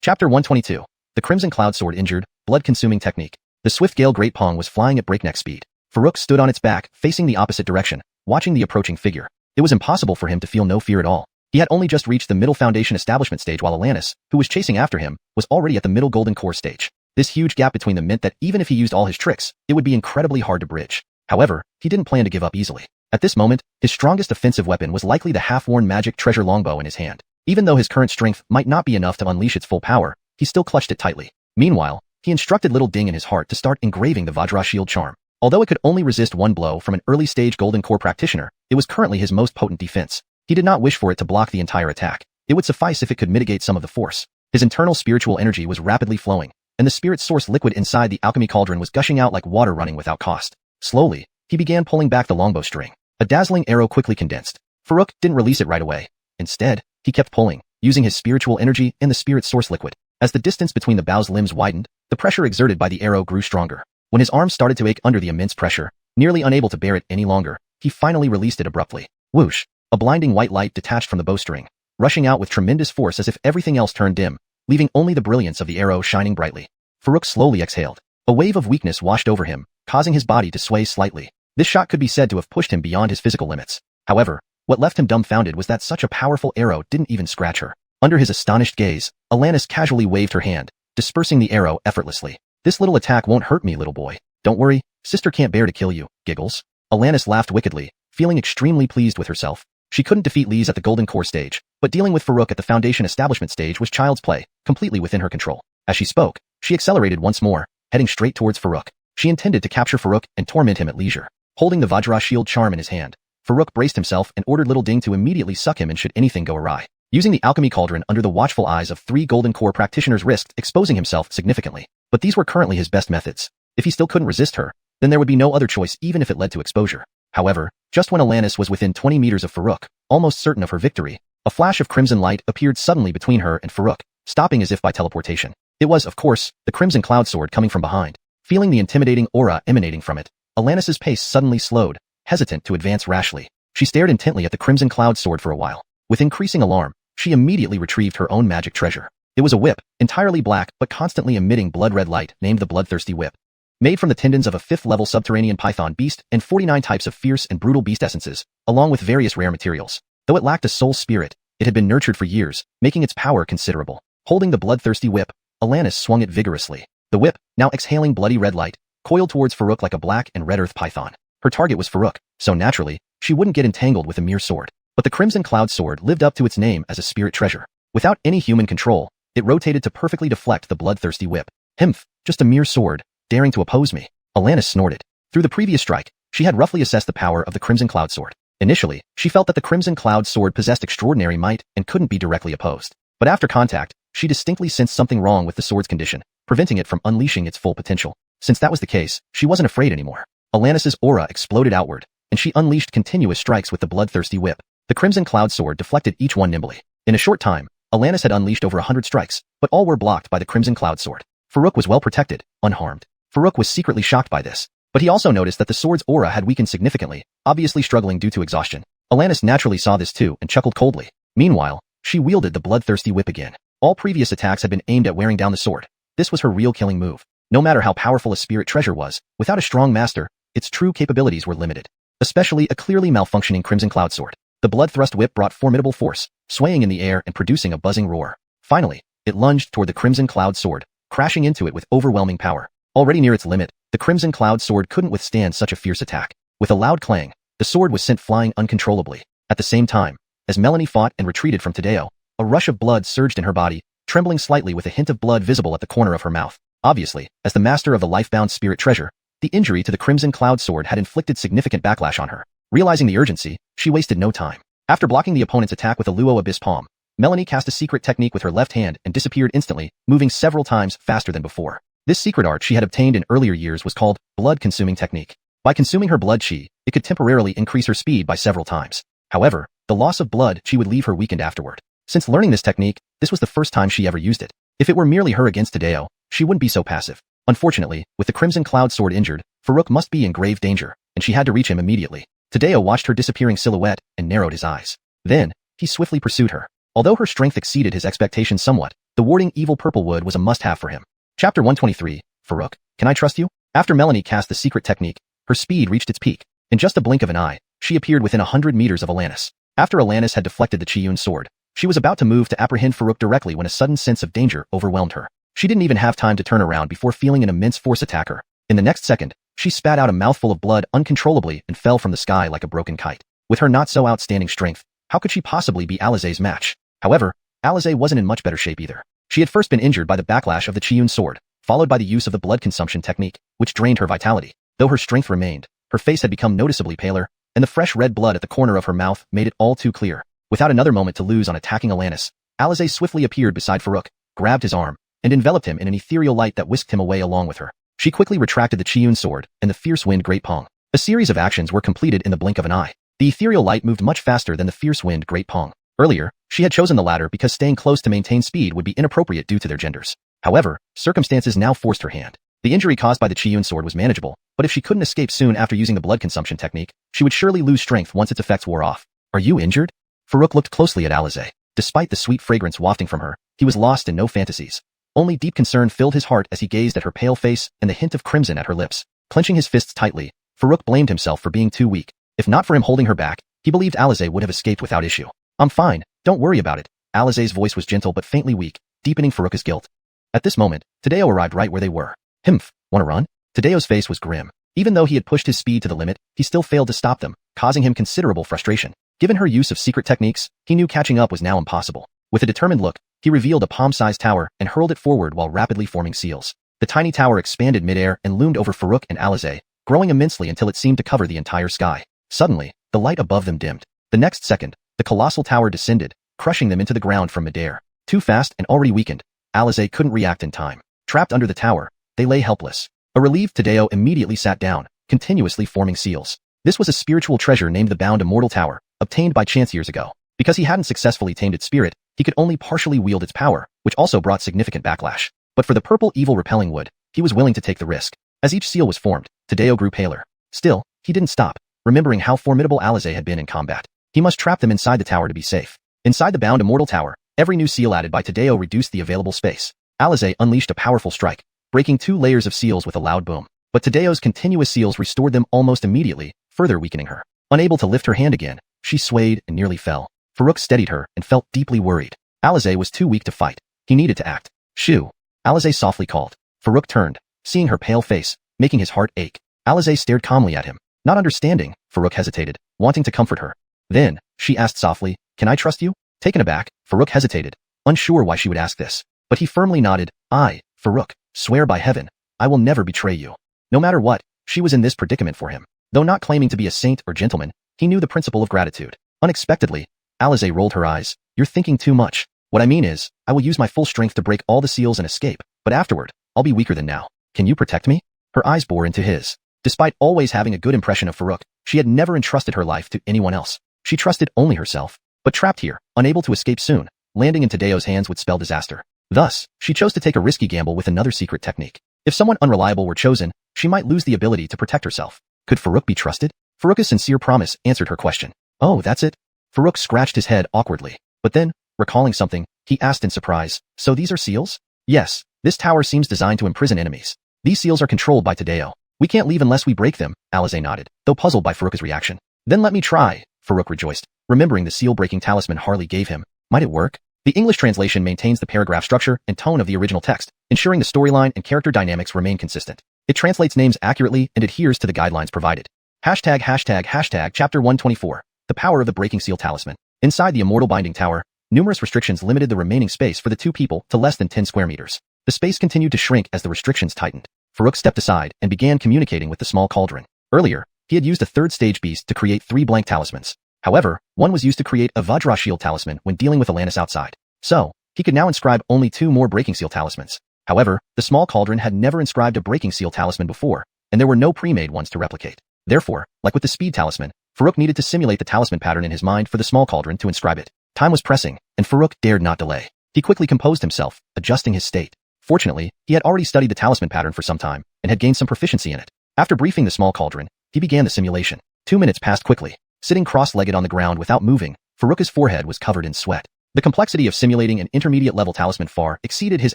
Chapter 122. The Crimson Cloud Sword injured, blood-consuming technique. The swift gale Great Pong was flying at breakneck speed. Farouk stood on its back, facing the opposite direction, watching the approaching figure. It was impossible for him to feel no fear at all. He had only just reached the middle Foundation establishment stage while Alanis, who was chasing after him, was already at the middle golden core stage. This huge gap between them meant that even if he used all his tricks, it would be incredibly hard to bridge. However, he didn't plan to give up easily. At this moment, his strongest offensive weapon was likely the half-worn magic treasure longbow in his hand. Even though his current strength might not be enough to unleash its full power, he still clutched it tightly. Meanwhile, he instructed little Ding in his heart to start engraving the Vajra shield charm. Although it could only resist one blow from an early-stage golden core practitioner, it was currently his most potent defense. He did not wish for it to block the entire attack. It would suffice if it could mitigate some of the force. His internal spiritual energy was rapidly flowing, and the spirit source liquid inside the Alchemy Cauldron was gushing out like water running without cost. Slowly, he began pulling back the longbow string. A dazzling arrow quickly condensed. Farouk didn't release it right away. Instead, he kept pulling, using his spiritual energy and the spirit source liquid. As the distance between the bow's limbs widened, the pressure exerted by the arrow grew stronger. When his arms started to ache under the immense pressure, nearly unable to bear it any longer, he finally released it abruptly. Whoosh! A blinding white light detached from the bowstring, rushing out with tremendous force as if everything else turned dim, leaving only the brilliance of the arrow shining brightly. Farouk slowly exhaled. A wave of weakness washed over him, causing his body to sway slightly. This shot could be said to have pushed him beyond his physical limits. However, what left him dumbfounded was that such a powerful arrow didn't even scratch her. Under his astonished gaze, Alanis casually waved her hand, dispersing the arrow effortlessly. "This little attack won't hurt me, little boy. Don't worry, sister can't bear to kill you." Giggles. Alanis laughed wickedly, feeling extremely pleased with herself. She couldn't defeat Lise at the Golden Core stage, but dealing with Farouk at the Foundation establishment stage was child's play, completely within her control. As she spoke, she accelerated once more, heading straight towards Farouk. She intended to capture Farouk and torment him at leisure. Holding the Vajra shield charm in his hand, Farouk braced himself and ordered little Ding to immediately suck him in should anything go awry. Using the Alchemy Cauldron under the watchful eyes of 3 Golden Core practitioners risked exposing himself significantly. But these were currently his best methods. If he still couldn't resist her, then there would be no other choice even if it led to exposure. However, just when Alanis was within 20 meters of Farouk, almost certain of her victory, a flash of crimson light appeared suddenly between her and Farouk, stopping as if by teleportation. It was, of course, the Crimson Cloud Sword coming from behind. Feeling the intimidating aura emanating from it, Alanis' pace suddenly slowed, hesitant to advance rashly. She stared intently at the Crimson Cloud Sword for a while. With increasing alarm, she immediately retrieved her own magic treasure. It was a whip, entirely black but constantly emitting blood-red light, named the Bloodthirsty Whip. Made from the tendons of a 5th-level subterranean python beast and 49 types of fierce and brutal beast essences, along with various rare materials. Though it lacked a soul spirit, it had been nurtured for years, making its power considerable. Holding the Bloodthirsty Whip, Alanis swung it vigorously. The whip, now exhaling bloody red light, coiled towards Farouk like a black and red earth python. Her target was Farouk, so naturally, she wouldn't get entangled with a mere sword. But the Crimson Cloud Sword lived up to its name as a spirit treasure. Without any human control, it rotated to perfectly deflect the Bloodthirsty Whip. Himph, just a mere sword, daring to oppose me. Alanis snorted. Through the previous strike, she had roughly assessed the power of the Crimson Cloud Sword. Initially, she felt that the Crimson Cloud Sword possessed extraordinary might and couldn't be directly opposed. But after contact, she distinctly sensed something wrong with the sword's condition, preventing it from unleashing its full potential. Since that was the case, she wasn't afraid anymore. Alanis' aura exploded outward, and she unleashed continuous strikes with the Bloodthirsty Whip. The Crimson Cloud Sword deflected each one nimbly. In a short time, Alanis had unleashed over 100 strikes, but all were blocked by the Crimson Cloud Sword. Farouk was well protected, unharmed. Farouk was secretly shocked by this, but he also noticed that the sword's aura had weakened significantly, obviously struggling due to exhaustion. Alanis naturally saw this too and chuckled coldly. Meanwhile, she wielded the Bloodthirsty Whip again. All previous attacks had been aimed at wearing down the sword. This was her real killing move. No matter how powerful a spirit treasure was, without a strong master, its true capabilities were limited. Especially a clearly malfunctioning Crimson Cloud Sword. The Bloodthrust Whip brought formidable force, swaying in the air and producing a buzzing roar. Finally, it lunged toward the Crimson Cloud Sword, crashing into it with overwhelming power. Already near its limit, the Crimson Cloud Sword couldn't withstand such a fierce attack. With a loud clang, the sword was sent flying uncontrollably. At the same time, as Melanie fought and retreated from Tadeo, a rush of blood surged in her body, trembling slightly with a hint of blood visible at the corner of her mouth. Obviously, as the master of the life-bound spirit treasure, the injury to the Crimson Cloud Sword had inflicted significant backlash on her. Realizing the urgency, she wasted no time. After blocking the opponent's attack with a Luo Abyss Palm, Melanie cast a secret technique with her left hand and disappeared instantly, moving several times faster than before. This secret art she had obtained in earlier years was called blood-consuming technique. By consuming her blood chi, it could temporarily increase her speed by several times. However, the loss of blood chi would leave her weakened afterward. Since learning this technique, this was the first time she ever used it. If it were merely her against Tadeo, she wouldn't be so passive. Unfortunately, with the Crimson Cloud Sword injured, Farouk must be in grave danger, and she had to reach him immediately. Tadeo watched her disappearing silhouette and narrowed his eyes. Then, he swiftly pursued her. Although her strength exceeded his expectations somewhat, the warding evil purple wood was a must-have for him. Chapter 123, Farouk, can I trust you? After Melanie cast the secret technique, her speed reached its peak. In just a blink of an eye, she appeared within 100 meters of Alanis. After Alanis had deflected the Qiyun sword, she was about to move to apprehend Farouk directly when a sudden sense of danger overwhelmed her. She didn't even have time to turn around before feeling an immense force attack her. In the next second, she spat out a mouthful of blood uncontrollably and fell from the sky like a broken kite. With her not-so-outstanding strength, how could she possibly be Alizé's match? However, Alizé wasn't in much better shape either. She had first been injured by the backlash of the Qiyun sword, followed by the use of the blood consumption technique, which drained her vitality. Though her strength remained, her face had become noticeably paler, and the fresh red blood at the corner of her mouth made it all too clear. Without another moment to lose on attacking Alanis, Alizé swiftly appeared beside Farouk, grabbed his arm, and enveloped him in an ethereal light that whisked him away along with her. She quickly retracted the Qiyun sword and the fierce wind Great Pong. A series of actions were completed in the blink of an eye. The ethereal light moved much faster than the fierce wind Great Pong. Earlier, she had chosen the latter because staying close to maintain speed would be inappropriate due to their genders. However, circumstances now forced her hand. The injury caused by the Qiyun sword was manageable, but if she couldn't escape soon after using the blood consumption technique, she would surely lose strength once its effects wore off. Are you injured? Farouk looked closely at Alizé. Despite the sweet fragrance wafting from her, he was lost in no fantasies. Only deep concern filled his heart as he gazed at her pale face and the hint of crimson at her lips. Clenching his fists tightly, Farouk blamed himself for being too weak. If not for him holding her back, he believed Alizé would have escaped without issue. I'm fine, don't worry about it. Alizé's voice was gentle but faintly weak, deepening Farouk's guilt. At this moment, Tadeo arrived right where they were. Himph, wanna run? Tadeo's face was grim. Even though he had pushed his speed to the limit, he still failed to stop them, causing him considerable frustration. Given her use of secret techniques, he knew catching up was now impossible. With a determined look, he revealed a palm-sized tower and hurled it forward while rapidly forming seals. The tiny tower expanded midair and loomed over Farouk and Alizé, growing immensely until it seemed to cover the entire sky. Suddenly, the light above them dimmed. The next second, the colossal tower descended, crushing them into the ground from midair. Too fast and already weakened, Alizé couldn't react in time. Trapped under the tower, they lay helpless. A relieved Tadeo immediately sat down, continuously forming seals. This was a spiritual treasure named the Bound Immortal Tower, obtained by chance years ago. Because he hadn't successfully tamed its spirit, he could only partially wield its power, which also brought significant backlash. But for the purple evil repelling wood, he was willing to take the risk. As each seal was formed, Tadeo grew paler. Still, he didn't stop, remembering how formidable Alize had been in combat. He must trap them inside the tower to be safe. Inside the bound immortal tower, every new seal added by Tadeo reduced the available space. Alize unleashed a powerful strike, breaking 2 layers of seals with a loud boom. But Tadeo's continuous seals restored them almost immediately, further weakening her. Unable to lift her hand again, she swayed and nearly fell. Farouk steadied her and felt deeply worried. Alize was too weak to fight. He needed to act. Shoo! Alize softly called. Farouk turned, seeing her pale face, making his heart ache. Alize stared calmly at him. Not understanding, Farouk hesitated, wanting to comfort her. Then, she asked softly, "Can I trust you?" Taken aback, Farouk hesitated, unsure why she would ask this. But he firmly nodded. "I, Farouk, swear by heaven, I will never betray you." No matter what, she was in this predicament for him. Though not claiming to be a saint or gentleman, he knew the principle of gratitude. Unexpectedly, Alize rolled her eyes. "You're thinking too much. What I mean is, I will use my full strength to break all the seals and escape, but afterward, I'll be weaker than now. Can you protect me?" Her eyes bore into his. Despite always having a good impression of Farouk, she had never entrusted her life to anyone else. She trusted only herself. But trapped here, unable to escape soon, landing in Tadeo's hands would spell disaster. Thus, she chose to take a risky gamble with another secret technique. If someone unreliable were chosen, she might lose the ability to protect herself. Could Farouk be trusted? Farouk's sincere promise answered her question. "Oh, that's it?" Farouk scratched his head awkwardly. But then, recalling something, he asked in surprise, "So these are seals?" "Yes, this tower seems designed to imprison enemies. These seals are controlled by Tadeo. We can't leave unless we break them," Alize nodded, though puzzled by Farouk's reaction. "Then let me try," Farouk rejoiced, remembering the seal-breaking talisman Harley gave him. Might it work? The English translation maintains the paragraph structure and tone of the original text, ensuring the storyline and character dynamics remain consistent. It translates names accurately and adheres to the guidelines provided. Chapter 124. The Power of the Breaking Seal Talisman. Inside the Immortal Binding Tower, numerous restrictions limited the remaining space for the 2 people to less than 10 square meters. The space continued to shrink as the restrictions tightened. Farouk stepped aside and began communicating with the small cauldron. Earlier, he had used a 3rd stage beast to create 3 blank talismans. However, one was used to create a Vajra shield talisman when dealing with Alanis outside. So, he could now inscribe only 2 more breaking seal talismans. However, the small cauldron had never inscribed a breaking seal talisman before, and there were no pre-made ones to replicate. Therefore, like with the speed talisman, Farouk needed to simulate the talisman pattern in his mind for the small cauldron to inscribe it. Time was pressing, and Farouk dared not delay. He quickly composed himself, adjusting his state. Fortunately, he had already studied the talisman pattern for some time, and had gained some proficiency in it. After briefing the small cauldron, he began the simulation. 2 minutes passed quickly. Sitting cross-legged on the ground without moving, Farouk's forehead was covered in sweat. The complexity of simulating an intermediate-level talisman far exceeded his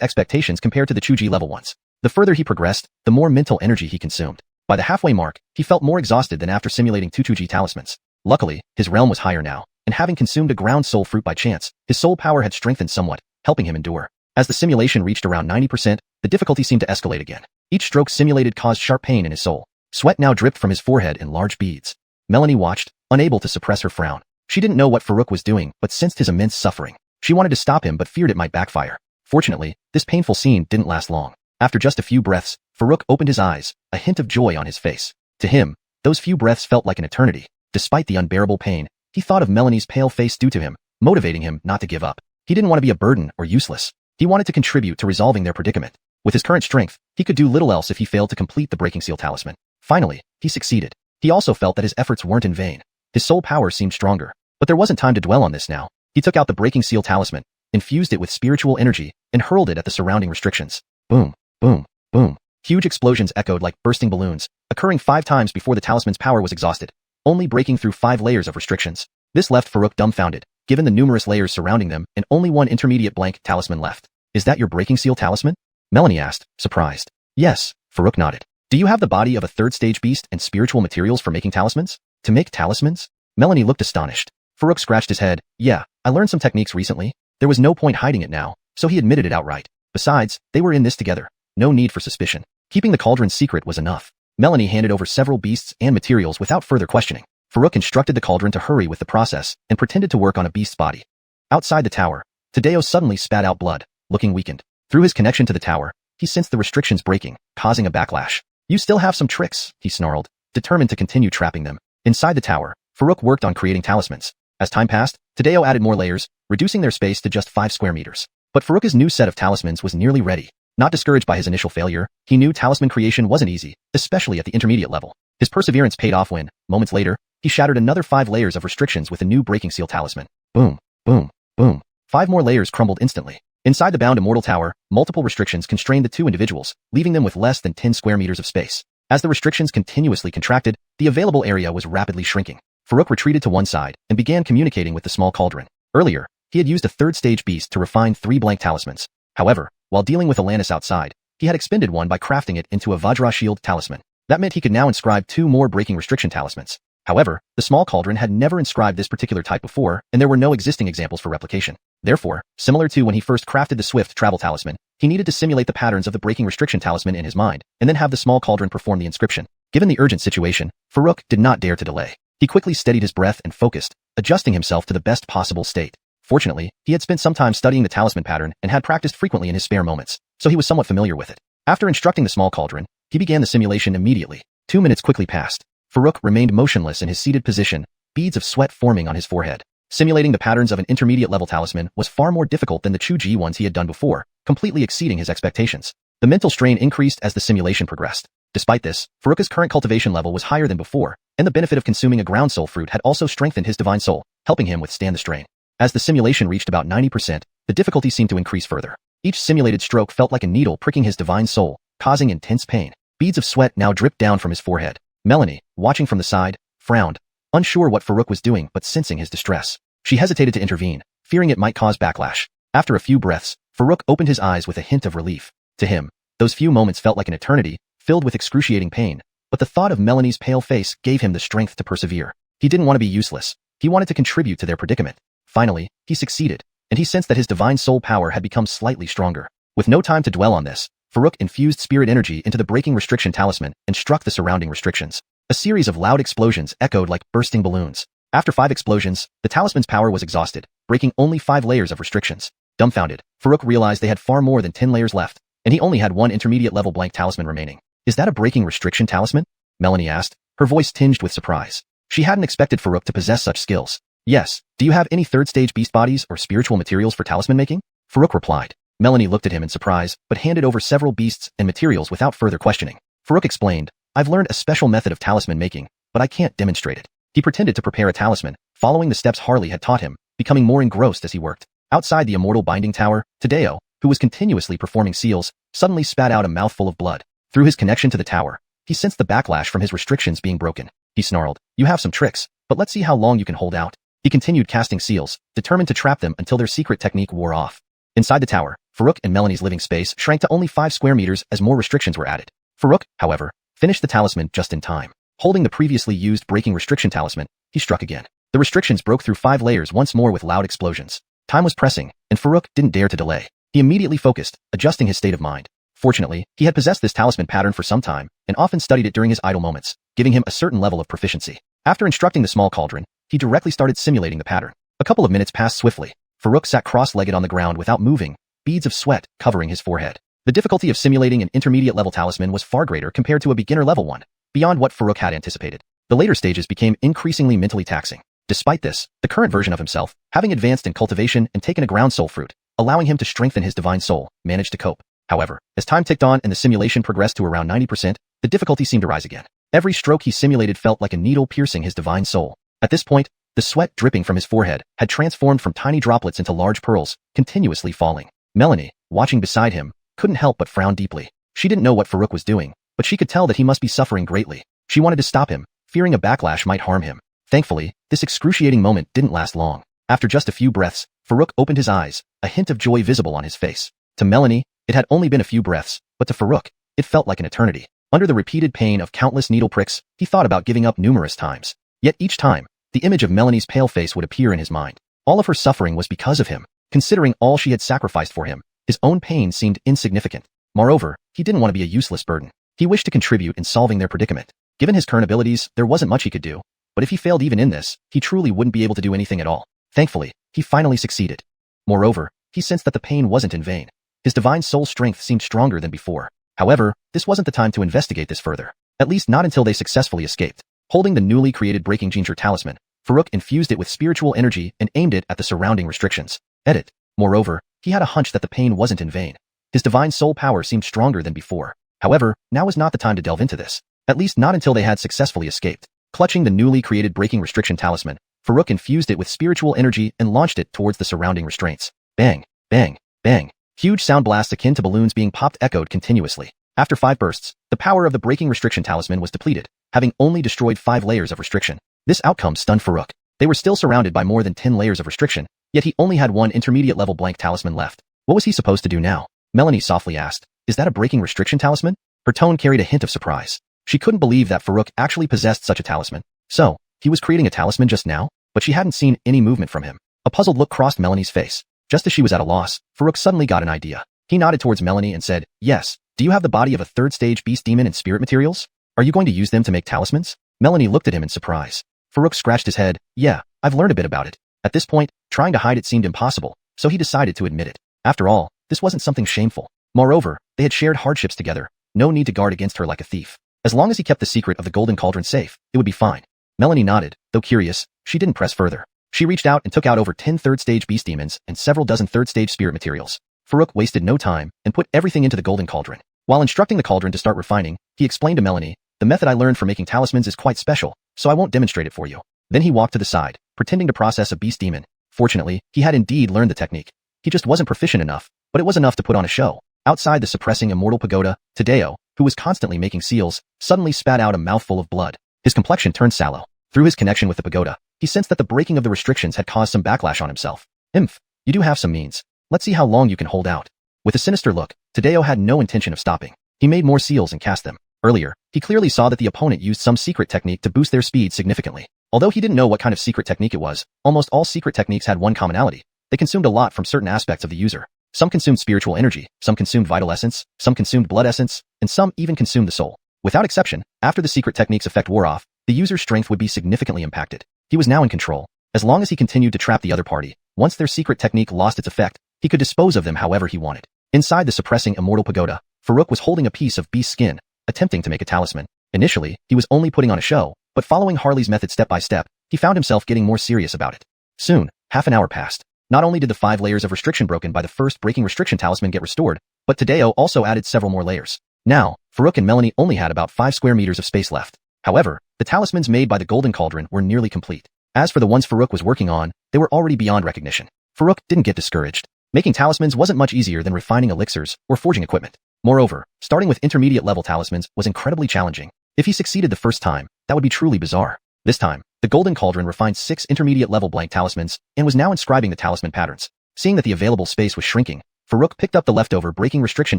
expectations compared to the Chuji level ones. The further he progressed, the more mental energy he consumed. By the halfway mark, he felt more exhausted than after simulating 2 Chuji talismans. Luckily, his realm was higher now, and having consumed a ground soul fruit by chance, his soul power had strengthened somewhat, helping him endure. As the simulation reached around 90%, the difficulty seemed to escalate again. Each stroke simulated caused sharp pain in his soul. Sweat now dripped from his forehead in large beads. Melanie watched, unable to suppress her frown. She didn't know what Farouk was doing, but sensed his immense suffering. She wanted to stop him but feared it might backfire. Fortunately, this painful scene didn't last long. After just a few breaths, Farouk opened his eyes, a hint of joy on his face. To him, those few breaths felt like an eternity. Despite the unbearable pain, he thought of Melanie's pale face due to him, motivating him not to give up. He didn't want to be a burden or useless. He wanted to contribute to resolving their predicament. With his current strength, he could do little else if he failed to complete the breaking seal talisman. Finally, he succeeded. He also felt that his efforts weren't in vain. His soul power seemed stronger. But there wasn't time to dwell on this now. He took out the breaking seal talisman, infused it with spiritual energy, and hurled it at the surrounding restrictions. Boom, boom, boom. Huge explosions echoed like bursting balloons, occurring 5 times before the talisman's power was exhausted, only breaking through 5 layers of restrictions. This left Farouk dumbfounded, given the numerous layers surrounding them and only one intermediate blank talisman left. "Is that your breaking seal talisman?" Melanie asked, surprised. "Yes," Farouk nodded. "Do you have the body of a 3rd stage beast and spiritual materials for making talismans?" "To make talismans?" Melanie looked astonished. Farouk scratched his head. "Yeah, I learned some techniques recently." There was no point hiding it now, so he admitted it outright. Besides, they were in this together. No need for suspicion. Keeping the cauldron's secret was enough. Melanie handed over several beasts and materials without further questioning. Farouk instructed the cauldron to hurry with the process and pretended to work on a beast's body. Outside the tower, Tadeo suddenly spat out blood, looking weakened. Through his connection to the tower, he sensed the restrictions breaking, causing a backlash. "You still have some tricks," he snarled, determined to continue trapping them. Inside the tower, Farouk worked on creating talismans. As time passed, Tadeo added more layers, reducing their space to just 5 square meters. But Farouk's new set of talismans was nearly ready. Not discouraged by his initial failure, he knew talisman creation wasn't easy, especially at the intermediate level. His perseverance paid off when, moments later, he shattered another 5 layers of restrictions with a new breaking seal talisman. Boom, boom, boom. 5 more layers crumbled instantly. Inside the bound immortal tower, multiple restrictions constrained the two individuals, leaving them with less than 10 square meters of space. As the restrictions continuously contracted, the available area was rapidly shrinking. Farouk retreated to one side and began communicating with the small cauldron. Earlier, he had used a third-stage beast to refine 3 blank talismans. However, while dealing with Alanis outside, he had expended one by crafting it into a Vajra Shield talisman. That meant he could now inscribe 2 more breaking restriction talismans. However, the small cauldron had never inscribed this particular type before, and there were no existing examples for replication. Therefore, similar to when he first crafted the Swift Travel Talisman, he needed to simulate the patterns of the breaking restriction talisman in his mind, and then have the small cauldron perform the inscription. Given the urgent situation, Farouk did not dare to delay. He quickly steadied his breath and focused, adjusting himself to the best possible state. Fortunately, he had spent some time studying the talisman pattern and had practiced frequently in his spare moments, so he was somewhat familiar with it. After instructing the small cauldron, he began the simulation immediately. 2 minutes quickly passed. Farouk remained motionless in his seated position, beads of sweat forming on his forehead. Simulating the patterns of an intermediate-level talisman was far more difficult than the Chu-Ji ones he had done before, completely exceeding his expectations. The mental strain increased as the simulation progressed. Despite this, Farouk's current cultivation level was higher than before, and the benefit of consuming a ground soul fruit had also strengthened his divine soul, helping him withstand the strain. As the simulation reached about 90%, the difficulty seemed to increase further. Each simulated stroke felt like a needle pricking his divine soul, causing intense pain. Beads of sweat now dripped down from his forehead. Melanie, watching from the side, frowned, unsure what Farouk was doing but sensing his distress. She hesitated to intervene, fearing it might cause backlash. After a few breaths, Farouk opened his eyes with a hint of relief. To him, those few moments felt like an eternity, filled with excruciating pain, but the thought of Melanie's pale face gave him the strength to persevere. He didn't want to be useless. He wanted to contribute to their predicament. Finally, he succeeded, and he sensed that his divine soul power had become slightly stronger. With no time to dwell on this, Farouk infused spirit energy into the breaking restriction talisman and struck the surrounding restrictions. A series of loud explosions echoed like bursting balloons. After 5 explosions, the talisman's power was exhausted, breaking only 5 layers of restrictions. Dumbfounded, Farouk realized they had far more than 10 layers left, and he only had 1 intermediate-level blank talisman remaining. Is that a breaking restriction talisman? Melanie asked, her voice tinged with surprise. She hadn't expected Farouk to possess such skills. Yes, do you have any third-stage beast bodies or spiritual materials for talisman making? Farouk replied. Melanie looked at him in surprise, but handed over several beasts and materials without further questioning. Farouk explained, I've learned a special method of talisman making, but I can't demonstrate it. He pretended to prepare a talisman, following the steps Harley had taught him, becoming more engrossed as he worked. Outside the immortal binding tower, Tadeo, who was continuously performing seals, suddenly spat out a mouthful of blood. Through his connection to the tower, he sensed the backlash from his restrictions being broken. He snarled, you have some tricks, but let's see how long you can hold out. He continued casting seals, determined to trap them until their secret technique wore off. Inside the tower, Farouk and Melanie's living space shrank to only 5 square meters as more restrictions were added. Farouk, however, finished the talisman just in time. Holding the previously used breaking restriction talisman, he struck again. The restrictions broke through 5 layers once more with loud explosions. Time was pressing, and Farouk didn't dare to delay. He immediately focused, adjusting his state of mind. Fortunately, he had possessed this talisman pattern for some time, and often studied it during his idle moments, giving him a certain level of proficiency. After instructing the small cauldron, he directly started simulating the pattern. A couple of minutes passed swiftly. Farouk sat cross-legged on the ground without moving, beads of sweat covering his forehead. The difficulty of simulating an intermediate-level talisman was far greater compared to a beginner-level one, beyond what Farouk had anticipated. The later stages became increasingly mentally taxing. Despite this, the current version of himself, having advanced in cultivation and taken a ground soul fruit, allowing him to strengthen his divine soul, managed to cope. However, as time ticked on and the simulation progressed to around 90%, the difficulty seemed to rise again. Every stroke he simulated felt like a needle piercing his divine soul. At this point, the sweat dripping from his forehead had transformed from tiny droplets into large pearls, continuously falling. Melanie, watching beside him, couldn't help but frown deeply. She didn't know what Farouk was doing, but she could tell that he must be suffering greatly. She wanted to stop him, fearing a backlash might harm him. Thankfully, this excruciating moment didn't last long. After just a few breaths, Farouk opened his eyes, a hint of joy visible on his face. To Melanie, it had only been a few breaths, but to Farouk, it felt like an eternity. Under the repeated pain of countless needle pricks, he thought about giving up numerous times. Yet each time, the image of Melanie's pale face would appear in his mind. All of her suffering was because of him. Considering all she had sacrificed for him, his own pain seemed insignificant. Moreover, he didn't want to be a useless burden. He wished to contribute in solving their predicament. Given his current abilities, there wasn't much he could do, but if he failed even in this, he truly wouldn't be able to do anything at all. Thankfully, he finally succeeded. Moreover, he sensed that the pain wasn't in vain. His divine soul strength seemed stronger than before. However, this wasn't the time to investigate this further. At least not until they successfully escaped. Holding the newly created Breaking Ginger talisman, Farouk infused it with spiritual energy and aimed it at the surrounding restrictions. Edit. Moreover, he had a hunch that the pain wasn't in vain. His divine soul power seemed stronger than before. However, now was not the time to delve into this. At least not until they had successfully escaped. Clutching the newly created Breaking Restriction talisman, Farouk infused it with spiritual energy and launched it towards the surrounding restraints. Bang, bang, bang. Huge sound blasts akin to balloons being popped echoed continuously. After 5 bursts, the power of the breaking restriction talisman was depleted, having only destroyed 5 layers of restriction. This outcome stunned Farouk. They were still surrounded by more than 10 layers of restriction, yet he only had 1 intermediate level blank talisman left. What was he supposed to do now? Melanie softly asked. Is that a breaking restriction talisman? Her tone carried a hint of surprise. She couldn't believe that Farouk actually possessed such a talisman. So, he was creating a talisman just now? But she hadn't seen any movement from him. A puzzled look crossed Melanie's face. Just as she was at a loss, Farouk suddenly got an idea. He nodded towards Melanie and said, yes, do you have the body of a 3rd stage beast demon and spirit materials? Are you going to use them to make talismans? Melanie looked at him in surprise. Farouk scratched his head. Yeah, I've learned a bit about it. At this point, trying to hide it seemed impossible, so he decided to admit it. After all, this wasn't something shameful. Moreover, they had shared hardships together. No need to guard against her like a thief. As long as he kept the secret of the golden cauldron safe, it would be fine. Melanie nodded. Though curious, she didn't press further. She reached out and took out over 10 3rd stage beast demons and several dozen 3rd stage spirit materials. Farouk wasted no time and put everything into the golden cauldron. While instructing the cauldron to start refining, he explained to Melanie, the method I learned for making talismans is quite special, so I won't demonstrate it for you. Then he walked to the side, pretending to process a beast demon. Fortunately, he had indeed learned the technique. He just wasn't proficient enough, but it was enough to put on a show. Outside the suppressing immortal pagoda, Tadeo, who was constantly making seals, suddenly spat out a mouthful of blood. His complexion turned sallow. Through his connection with the pagoda, he sensed that the breaking of the restrictions had caused some backlash on himself. You do have some means. Let's see how long you can hold out. With a sinister look, Tadeo had no intention of stopping. He made more seals and cast them. Earlier, he clearly saw that the opponent used some secret technique to boost their speed significantly. Although he didn't know what kind of secret technique it was, almost all secret techniques had one commonality. They consumed a lot from certain aspects of the user. Some consumed spiritual energy, some consumed vital essence, some consumed blood essence, and some even consumed the soul. Without exception, after the secret technique's effect wore off, the user's strength would be significantly impacted. He was now in control. As long as he continued to trap the other party, once their secret technique lost its effect, he could dispose of them however he wanted. Inside the suppressing immortal pagoda, Farouk was holding a piece of beast skin, attempting to make a talisman. Initially, he was only putting on a show, but following Harley's method step by step, he found himself getting more serious about it. Soon, half an hour passed. Not only did the 5 layers of restriction broken by the first breaking restriction talisman get restored, but Tadeo also added several more layers. Now, Farouk and Melanie only had about 5 square meters of space left. However, the talismans made by the golden cauldron were nearly complete. As for the ones Farouk was working on, they were already beyond recognition. Farouk didn't get discouraged. Making talismans wasn't much easier than refining elixirs or forging equipment. Moreover, starting with intermediate level talismans was incredibly challenging. If he succeeded the first time, that would be truly bizarre. This time, the golden cauldron refined 6 intermediate level blank talismans and was now inscribing the talisman patterns. Seeing that the available space was shrinking, Farouk picked up the leftover breaking restriction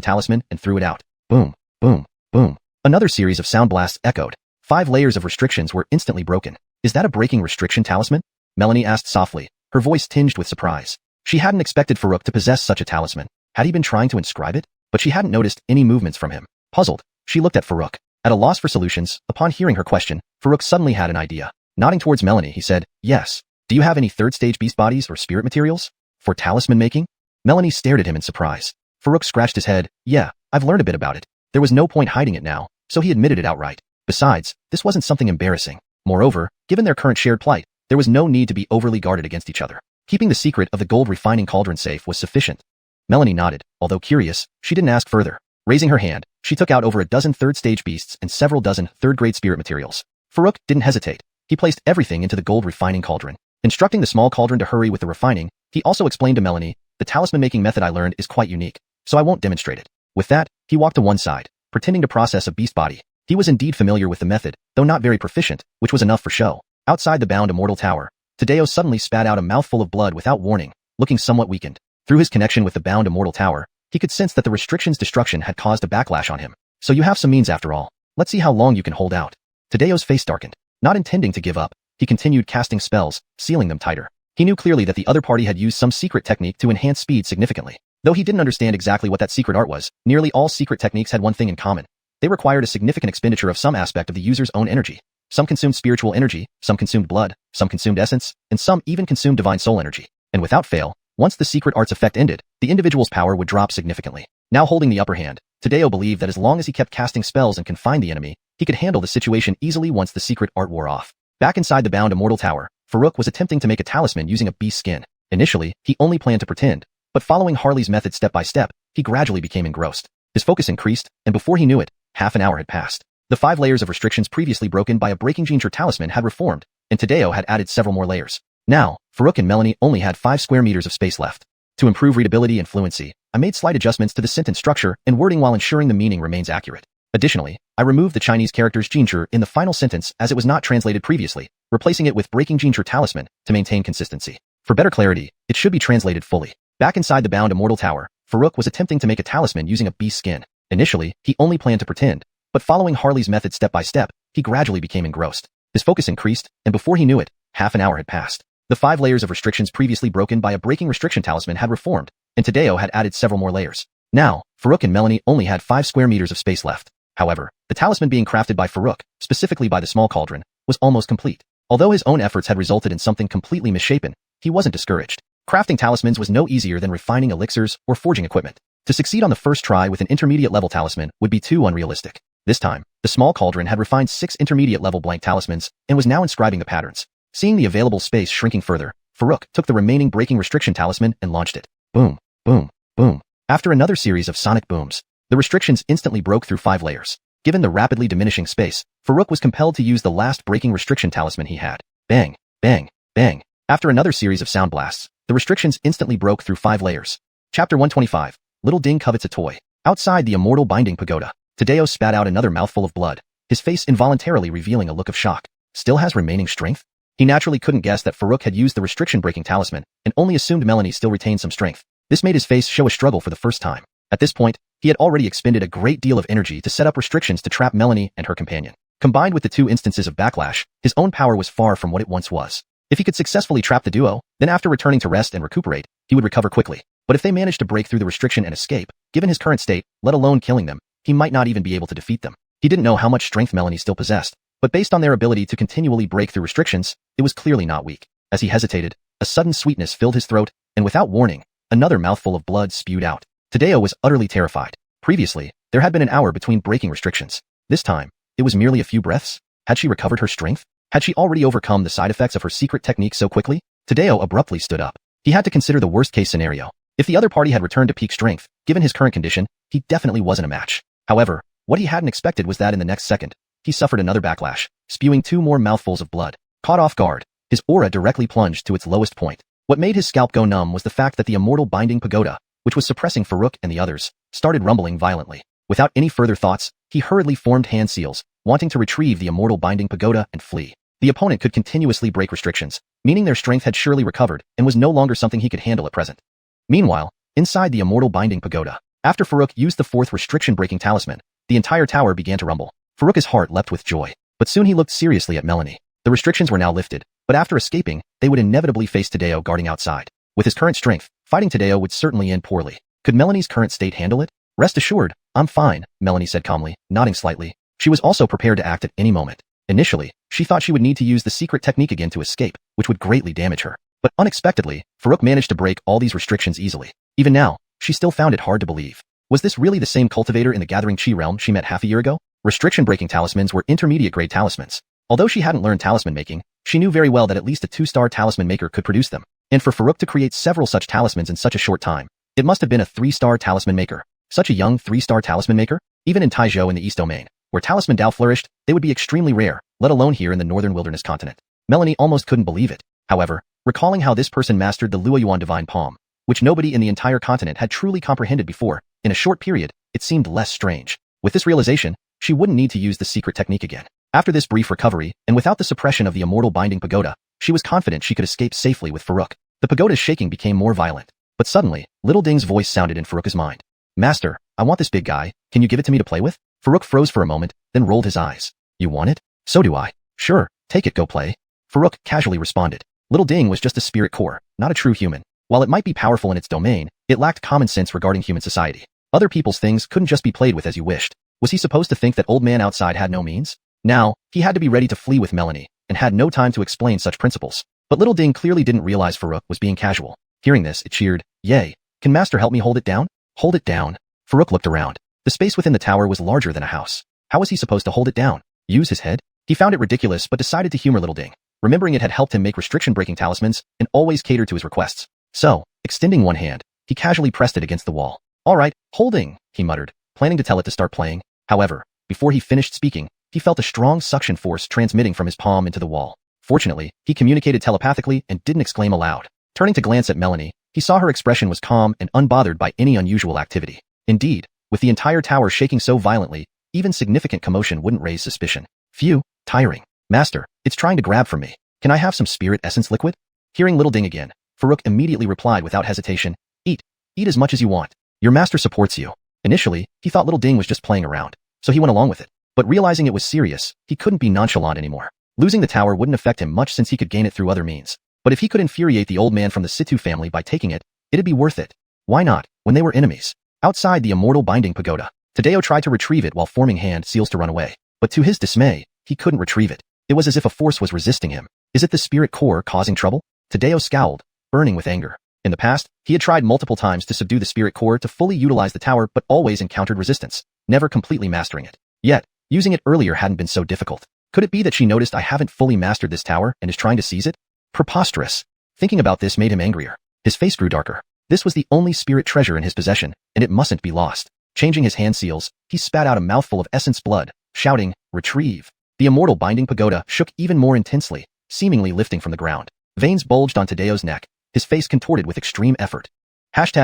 talisman and threw it out. Boom, boom, boom. Another series of sound blasts echoed. 5 layers of restrictions were instantly broken. Is that a breaking restriction talisman? Melanie asked softly, her voice tinged with surprise. She hadn't expected Farouk to possess such a talisman. Had he been trying to inscribe it? But she hadn't noticed any movements from him. Puzzled, she looked at Farouk. At a loss for solutions, upon hearing her question, Farouk suddenly had an idea. Nodding towards Melanie, he said, yes. Do you have any 3rd stage beast bodies or spirit materials? For talisman making? Melanie stared at him in surprise. Farouk scratched his head. Yeah, I've learned a bit about it. There was no point hiding it now, so he admitted it outright. Besides, this wasn't something embarrassing. Moreover, given their current shared plight, there was no need to be overly guarded against each other. Keeping the secret of the gold refining cauldron safe was sufficient. Melanie nodded. Although curious, she didn't ask further. Raising her hand, she took out over a dozen 3rd stage beasts and several dozen 3rd grade spirit materials. Farouk didn't hesitate. He placed everything into the gold refining cauldron. Instructing the small cauldron to hurry with the refining, he also explained to Melanie, the talisman making method I learned is quite unique, so I won't demonstrate it. With that, he walked to one side, pretending to process a beast body. He was indeed familiar with the method, though not very proficient, which was enough for show. Outside the bound immortal tower, Tadeo suddenly spat out a mouthful of blood without warning, looking somewhat weakened. Through his connection with the bound immortal tower, he could sense that the restriction's destruction had caused a backlash on him. So you have some means after all. Let's see how long you can hold out. Tadeo's face darkened. Not intending to give up, he continued casting spells, sealing them tighter. He knew clearly that the other party had used some secret technique to enhance speed significantly. Though he didn't understand exactly what that secret art was, nearly all secret techniques had one thing in common. They required a significant expenditure of some aspect of the user's own energy. Some consumed spiritual energy, some consumed blood, some consumed essence, and some even consumed divine soul energy. And without fail, once the secret art's effect ended, the individual's power would drop significantly. Now holding the upper hand, Tadeo believed that as long as he kept casting spells and confined the enemy, he could handle the situation easily once the secret art wore off. Back inside the bound immortal tower, Farouk was attempting to make a talisman using a beast skin. Initially, he only planned to pretend, but following Harley's method step by step, he gradually became engrossed. His focus increased, and before he knew it, half an hour had passed. The 5 layers of restrictions previously broken by a breaking Xianxia talisman had reformed, and Tadeo had added several more layers. Now, Farouk and Melanie only had 5 square meters of space left. To improve readability and fluency, I made slight adjustments to the sentence structure and wording while ensuring the meaning remains accurate. Additionally, I removed the Chinese characters Jinzhi in the final sentence as it was not translated previously, replacing it with breaking Jinzhi talisman to maintain consistency. For better clarity, it should be translated fully. Back inside the bound immortal tower, Farouk was attempting to make a talisman using a beast skin. Initially, he only planned to pretend, but following Harley's method step by step, he gradually became engrossed. His focus increased, and before he knew it, half an hour had passed. The 5 layers of restrictions previously broken by a breaking restriction talisman had reformed, and Tadeo had added several more layers. Now, Farouk and Melanie only had 5 square meters of space left. However, the talisman being crafted by Farouk, specifically by the small cauldron, was almost complete. Although his own efforts had resulted in something completely misshapen, he wasn't discouraged. Crafting talismans was no easier than refining elixirs or forging equipment. To succeed on the first try with an intermediate level talisman would be too unrealistic. This time, the small cauldron had refined 6 intermediate level blank talismans and was now inscribing the patterns. Seeing the available space shrinking further, Farouk took the remaining breaking restriction talisman and launched it. Boom, boom, boom. After another series of sonic booms, the restrictions instantly broke through 5 layers. Given the rapidly diminishing space, Farouk was compelled to use the last breaking restriction talisman he had. Bang, bang, bang. After another series of sound blasts, the restrictions instantly broke through 5 layers. Chapter 125. Little Ding covets a toy. Outside the immortal binding pagoda, Tadeo spat out another mouthful of blood, his face involuntarily revealing a look of shock. Still has remaining strength? He naturally couldn't guess that Farouk had used the restriction-breaking talisman, and only assumed Melanie still retained some strength. This made his face show a struggle for the first time. At this point, he had already expended a great deal of energy to set up restrictions to trap Melanie and her companion. Combined with the 2 instances of backlash, his own power was far from what it once was. If he could successfully trap the duo, then after returning to rest and recuperate, he would recover quickly. But if they managed to break through the restriction and escape, given his current state, let alone killing them, he might not even be able to defeat them. He didn't know how much strength Melanie still possessed, but based on their ability to continually break through restrictions, it was clearly not weak. As he hesitated, a sudden sweetness filled his throat, and without warning, another mouthful of blood spewed out. Tadeo was utterly terrified. Previously, there had been an hour between breaking restrictions. This time, it was merely a few breaths. Had she recovered her strength? Had she already overcome the side effects of her secret technique so quickly? Tadeo abruptly stood up. He had to consider the worst-case scenario. If the other party had returned to peak strength, given his current condition, he definitely wasn't a match. However, what he hadn't expected was that in the next second, he suffered another backlash, spewing 2 more mouthfuls of blood. Caught off guard, his aura directly plunged to its lowest point. What made his scalp go numb was the fact that the immortal binding pagoda, which was suppressing Farouk and the others, started rumbling violently. Without any further thoughts, he hurriedly formed hand seals, wanting to retrieve the immortal binding pagoda and flee. The opponent could continuously break restrictions, meaning their strength had surely recovered and was no longer something he could handle at present. Meanwhile, inside the immortal binding pagoda, after Farouk used the 4th restriction-breaking talisman, the entire tower began to rumble. Farouk's heart leapt with joy, but soon he looked seriously at Melanie. The restrictions were now lifted, but after escaping, they would inevitably face Tadeo guarding outside. With his current strength, fighting Tadeo would certainly end poorly. Could Melanie's current state handle it? Rest assured, I'm fine, Melanie said calmly, nodding slightly. She was also prepared to act at any moment. Initially, she thought she would need to use the secret technique again to escape, which would greatly damage her. But unexpectedly, Farouk managed to break all these restrictions easily. Even now, she still found it hard to believe. Was this really the same cultivator in the Gathering Chi realm she met half a year ago? Restriction-breaking talismans were intermediate-grade talismans. Although she hadn't learned talisman making, she knew very well that at least a 2-star talisman maker could produce them. And for Farouk to create several such talismans in such a short time, it must have been a 3-star talisman maker. Such a young 3-star talisman maker? Even in Taizhou in the East Domain, where talisman Dao flourished, they would be extremely rare, let alone here in the northern wilderness continent. Melanie almost couldn't believe it. However, recalling how this person mastered the Luoyuan divine palm, which nobody in the entire continent had truly comprehended before, in a short period, it seemed less strange. With this realization, she wouldn't need to use the secret technique again. After this brief recovery, and without the suppression of the immortal binding pagoda, she was confident she could escape safely with Farouk. The pagoda's shaking became more violent. But suddenly, Little Ding's voice sounded in Farouk's mind. Master, I want this big guy, can you give it to me to play with? Farouk froze for a moment, then rolled his eyes. You want it? So do I. Sure, take it, go play. Farouk casually responded. Little Ding was just a spirit core, not a true human. While it might be powerful in its domain, it lacked common sense regarding human society. Other people's things couldn't just be played with as you wished. Was he supposed to think that old man outside had no means? Now, he had to be ready to flee with Melanie, and had no time to explain such principles. But Little Ding clearly didn't realize Farouk was being casual. Hearing this, it cheered, Yay! Can Master help me hold it down? Hold it down. Farouk looked around. The space within the tower was larger than a house. How was he supposed to hold it down? Use his head? He found it ridiculous but decided to humor Little Ding, remembering it had helped him make restriction-breaking talismans and always cater to his requests. So, extending one hand, he casually pressed it against the wall. Alright, holding, he muttered, planning to tell it to start playing. However, before he finished speaking, he felt a strong suction force transmitting from his palm into the wall. Fortunately, he communicated telepathically and didn't exclaim aloud. Turning to glance at Melanie, he saw her expression was calm and unbothered by any unusual activity. Indeed, with the entire tower shaking so violently, even significant commotion wouldn't raise suspicion. Phew, tiring. Master, it's trying to grab from me. Can I have some spirit essence liquid? Hearing little Ding again, Farouk immediately replied without hesitation, Eat. Eat as much as you want. Your master supports you. Initially, he thought little Ding was just playing around, so he went along with it. But realizing it was serious, he couldn't be nonchalant anymore. Losing the tower wouldn't affect him much since he could gain it through other means. But if he could infuriate the old man from the Situ family by taking it, it'd be worth it. Why not, when they were enemies? Outside the immortal binding pagoda, Tadeo tried to retrieve it while forming hand seals to run away. But to his dismay, he couldn't retrieve it. It was as if a force was resisting him. Is it the spirit core causing trouble? Tadeo scowled, burning with anger. In the past, he had tried multiple times to subdue the spirit core to fully utilize the tower but always encountered resistance, never completely mastering it. Yet, using it earlier hadn't been so difficult. Could it be that she noticed I haven't fully mastered this tower and is trying to seize it? Preposterous. Thinking about this made him angrier. His face grew darker. This was the only spirit treasure in his possession, and it mustn't be lost. Changing his hand seals, he spat out a mouthful of essence blood, shouting, Retrieve. The immortal binding pagoda shook even more intensely, seemingly lifting from the ground. Veins bulged on Tadeo's neck, his face contorted with extreme effort. Chapter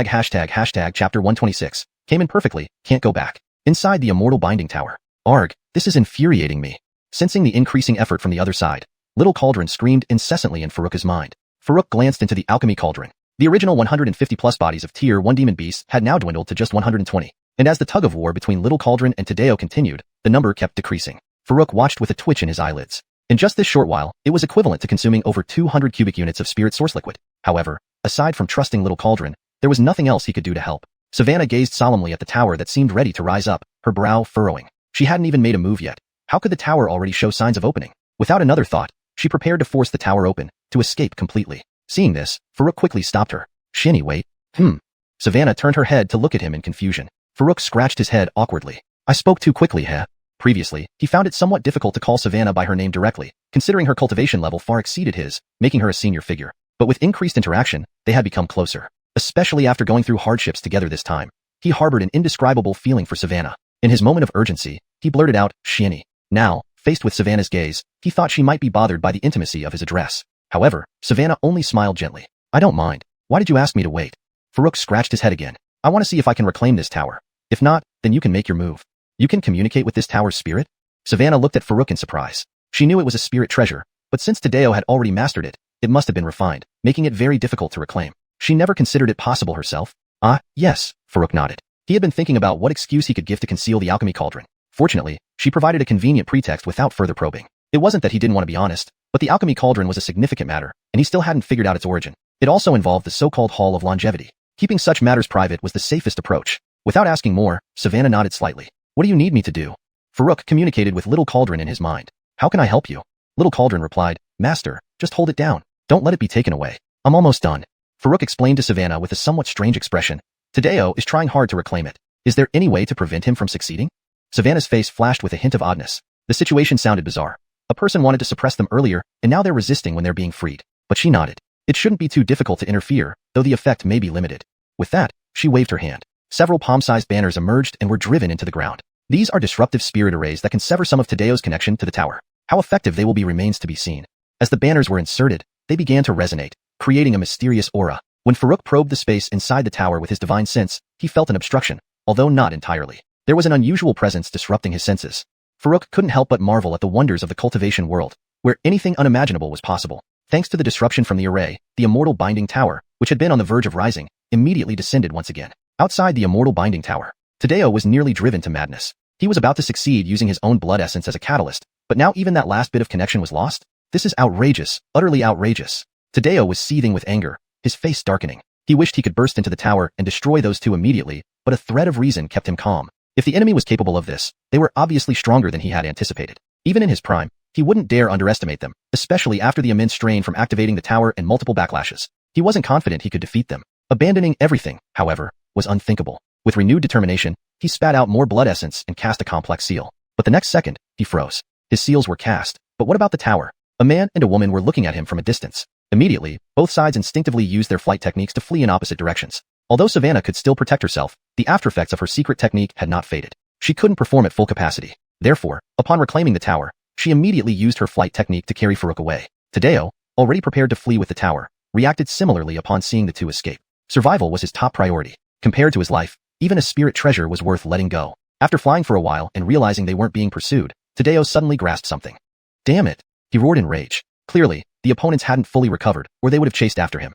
126. Came in perfectly, can't go back. Inside the immortal binding tower. Arg, this is infuriating me. Sensing the increasing effort from the other side, Little Cauldron screamed incessantly in Farouk's mind. Farouk glanced into the Alchemy Cauldron. The original 150-plus bodies of Tier 1 demon beasts had now dwindled to just 120. And as the tug-of-war between Little Cauldron and Tadeo continued, the number kept decreasing. Farouk watched with a twitch in his eyelids. In just this short while, it was equivalent to consuming over 200 cubic units of spirit source liquid. However, aside from trusting Little Cauldron, there was nothing else he could do to help. Savannah gazed solemnly at the tower that seemed ready to rise up, her brow furrowing. She hadn't even made a move yet. How could the tower already show signs of opening? Without another thought, she prepared to force the tower open, to escape completely. Seeing this, Farouk quickly stopped her. Shinny, wait. Savannah turned her head to look at him in confusion. Farouk scratched his head awkwardly. I spoke too quickly, heh? Previously, he found it somewhat difficult to call Savannah by her name directly, considering her cultivation level far exceeded his, making her a senior figure. But with increased interaction, they had become closer. Especially after going through hardships together this time. He harbored an indescribable feeling for Savannah. In his moment of urgency, he blurted out, Shinny. Now, faced with Savannah's gaze, he thought she might be bothered by the intimacy of his address. However, Savannah only smiled gently. I don't mind. Why did you ask me to wait? Farouk scratched his head again. I want to see if I can reclaim this tower. If not, then you can make your move. You can communicate with this tower's spirit? Savannah looked at Farouk in surprise. She knew it was a spirit treasure, but since Tadeo had already mastered it, it must have been refined, making it very difficult to reclaim. She never considered it possible herself. Ah, yes, Farouk nodded. He had been thinking about what excuse he could give to conceal the Alchemy Cauldron. Fortunately, she provided a convenient pretext without further probing. It wasn't that he didn't want to be honest, but the Alchemy Cauldron was a significant matter, and he still hadn't figured out its origin. It also involved the so-called Hall of Longevity. Keeping such matters private was the safest approach. Without asking more, Savannah nodded slightly. What do you need me to do? Farouk communicated with Little Cauldron in his mind. How can I help you? Little Cauldron replied, Master, just hold it down. Don't let it be taken away. I'm almost done. Farouk explained to Savannah with a somewhat strange expression. Tadeo is trying hard to reclaim it. Is there any way to prevent him from succeeding? Savannah's face flashed with a hint of oddness. The situation sounded bizarre. A person wanted to suppress them earlier, and now they're resisting when they're being freed. But she nodded. It shouldn't be too difficult to interfere, though the effect may be limited. With that, she waved her hand. Several palm-sized banners emerged and were driven into the ground. These are disruptive spirit arrays that can sever some of Tadeo's connection to the tower. How effective they will be remains to be seen. As the banners were inserted, they began to resonate, creating a mysterious aura. When Farouk probed the space inside the tower with his divine sense, he felt an obstruction, although not entirely. There was an unusual presence disrupting his senses. Farouk couldn't help but marvel at the wonders of the cultivation world, where anything unimaginable was possible. Thanks to the disruption from the array, the immortal binding tower, which had been on the verge of rising, immediately descended once again. Outside the immortal binding tower, Tadeo was nearly driven to madness. He was about to succeed using his own blood essence as a catalyst, but now even that last bit of connection was lost? This is outrageous, utterly outrageous. Tadeo was seething with anger, his face darkening. He wished he could burst into the tower and destroy those two immediately, but a thread of reason kept him calm. If the enemy was capable of this, they were obviously stronger than he had anticipated. Even in his prime, he wouldn't dare underestimate them, especially after the immense strain from activating the tower and multiple backlashes. He wasn't confident he could defeat them. Abandoning everything, however, was unthinkable. With renewed determination, he spat out more blood essence and cast a complex seal. But the next second, he froze. His seals were cast, but what about the tower? A man and a woman were looking at him from a distance. Immediately, both sides instinctively used their flight techniques to flee in opposite directions. Although Savannah could still protect herself, the aftereffects of her secret technique had not faded. She couldn't perform at full capacity. Therefore, upon reclaiming the tower, she immediately used her flight technique to carry Farouk away. Tadeo, already prepared to flee with the tower, reacted similarly upon seeing the two escape. Survival was his top priority. Compared to his life, even a spirit treasure was worth letting go. After flying for a while and realizing they weren't being pursued, Tadeo suddenly grasped something. Damn it! He roared in rage. Clearly, the opponents hadn't fully recovered, or they would have chased after him.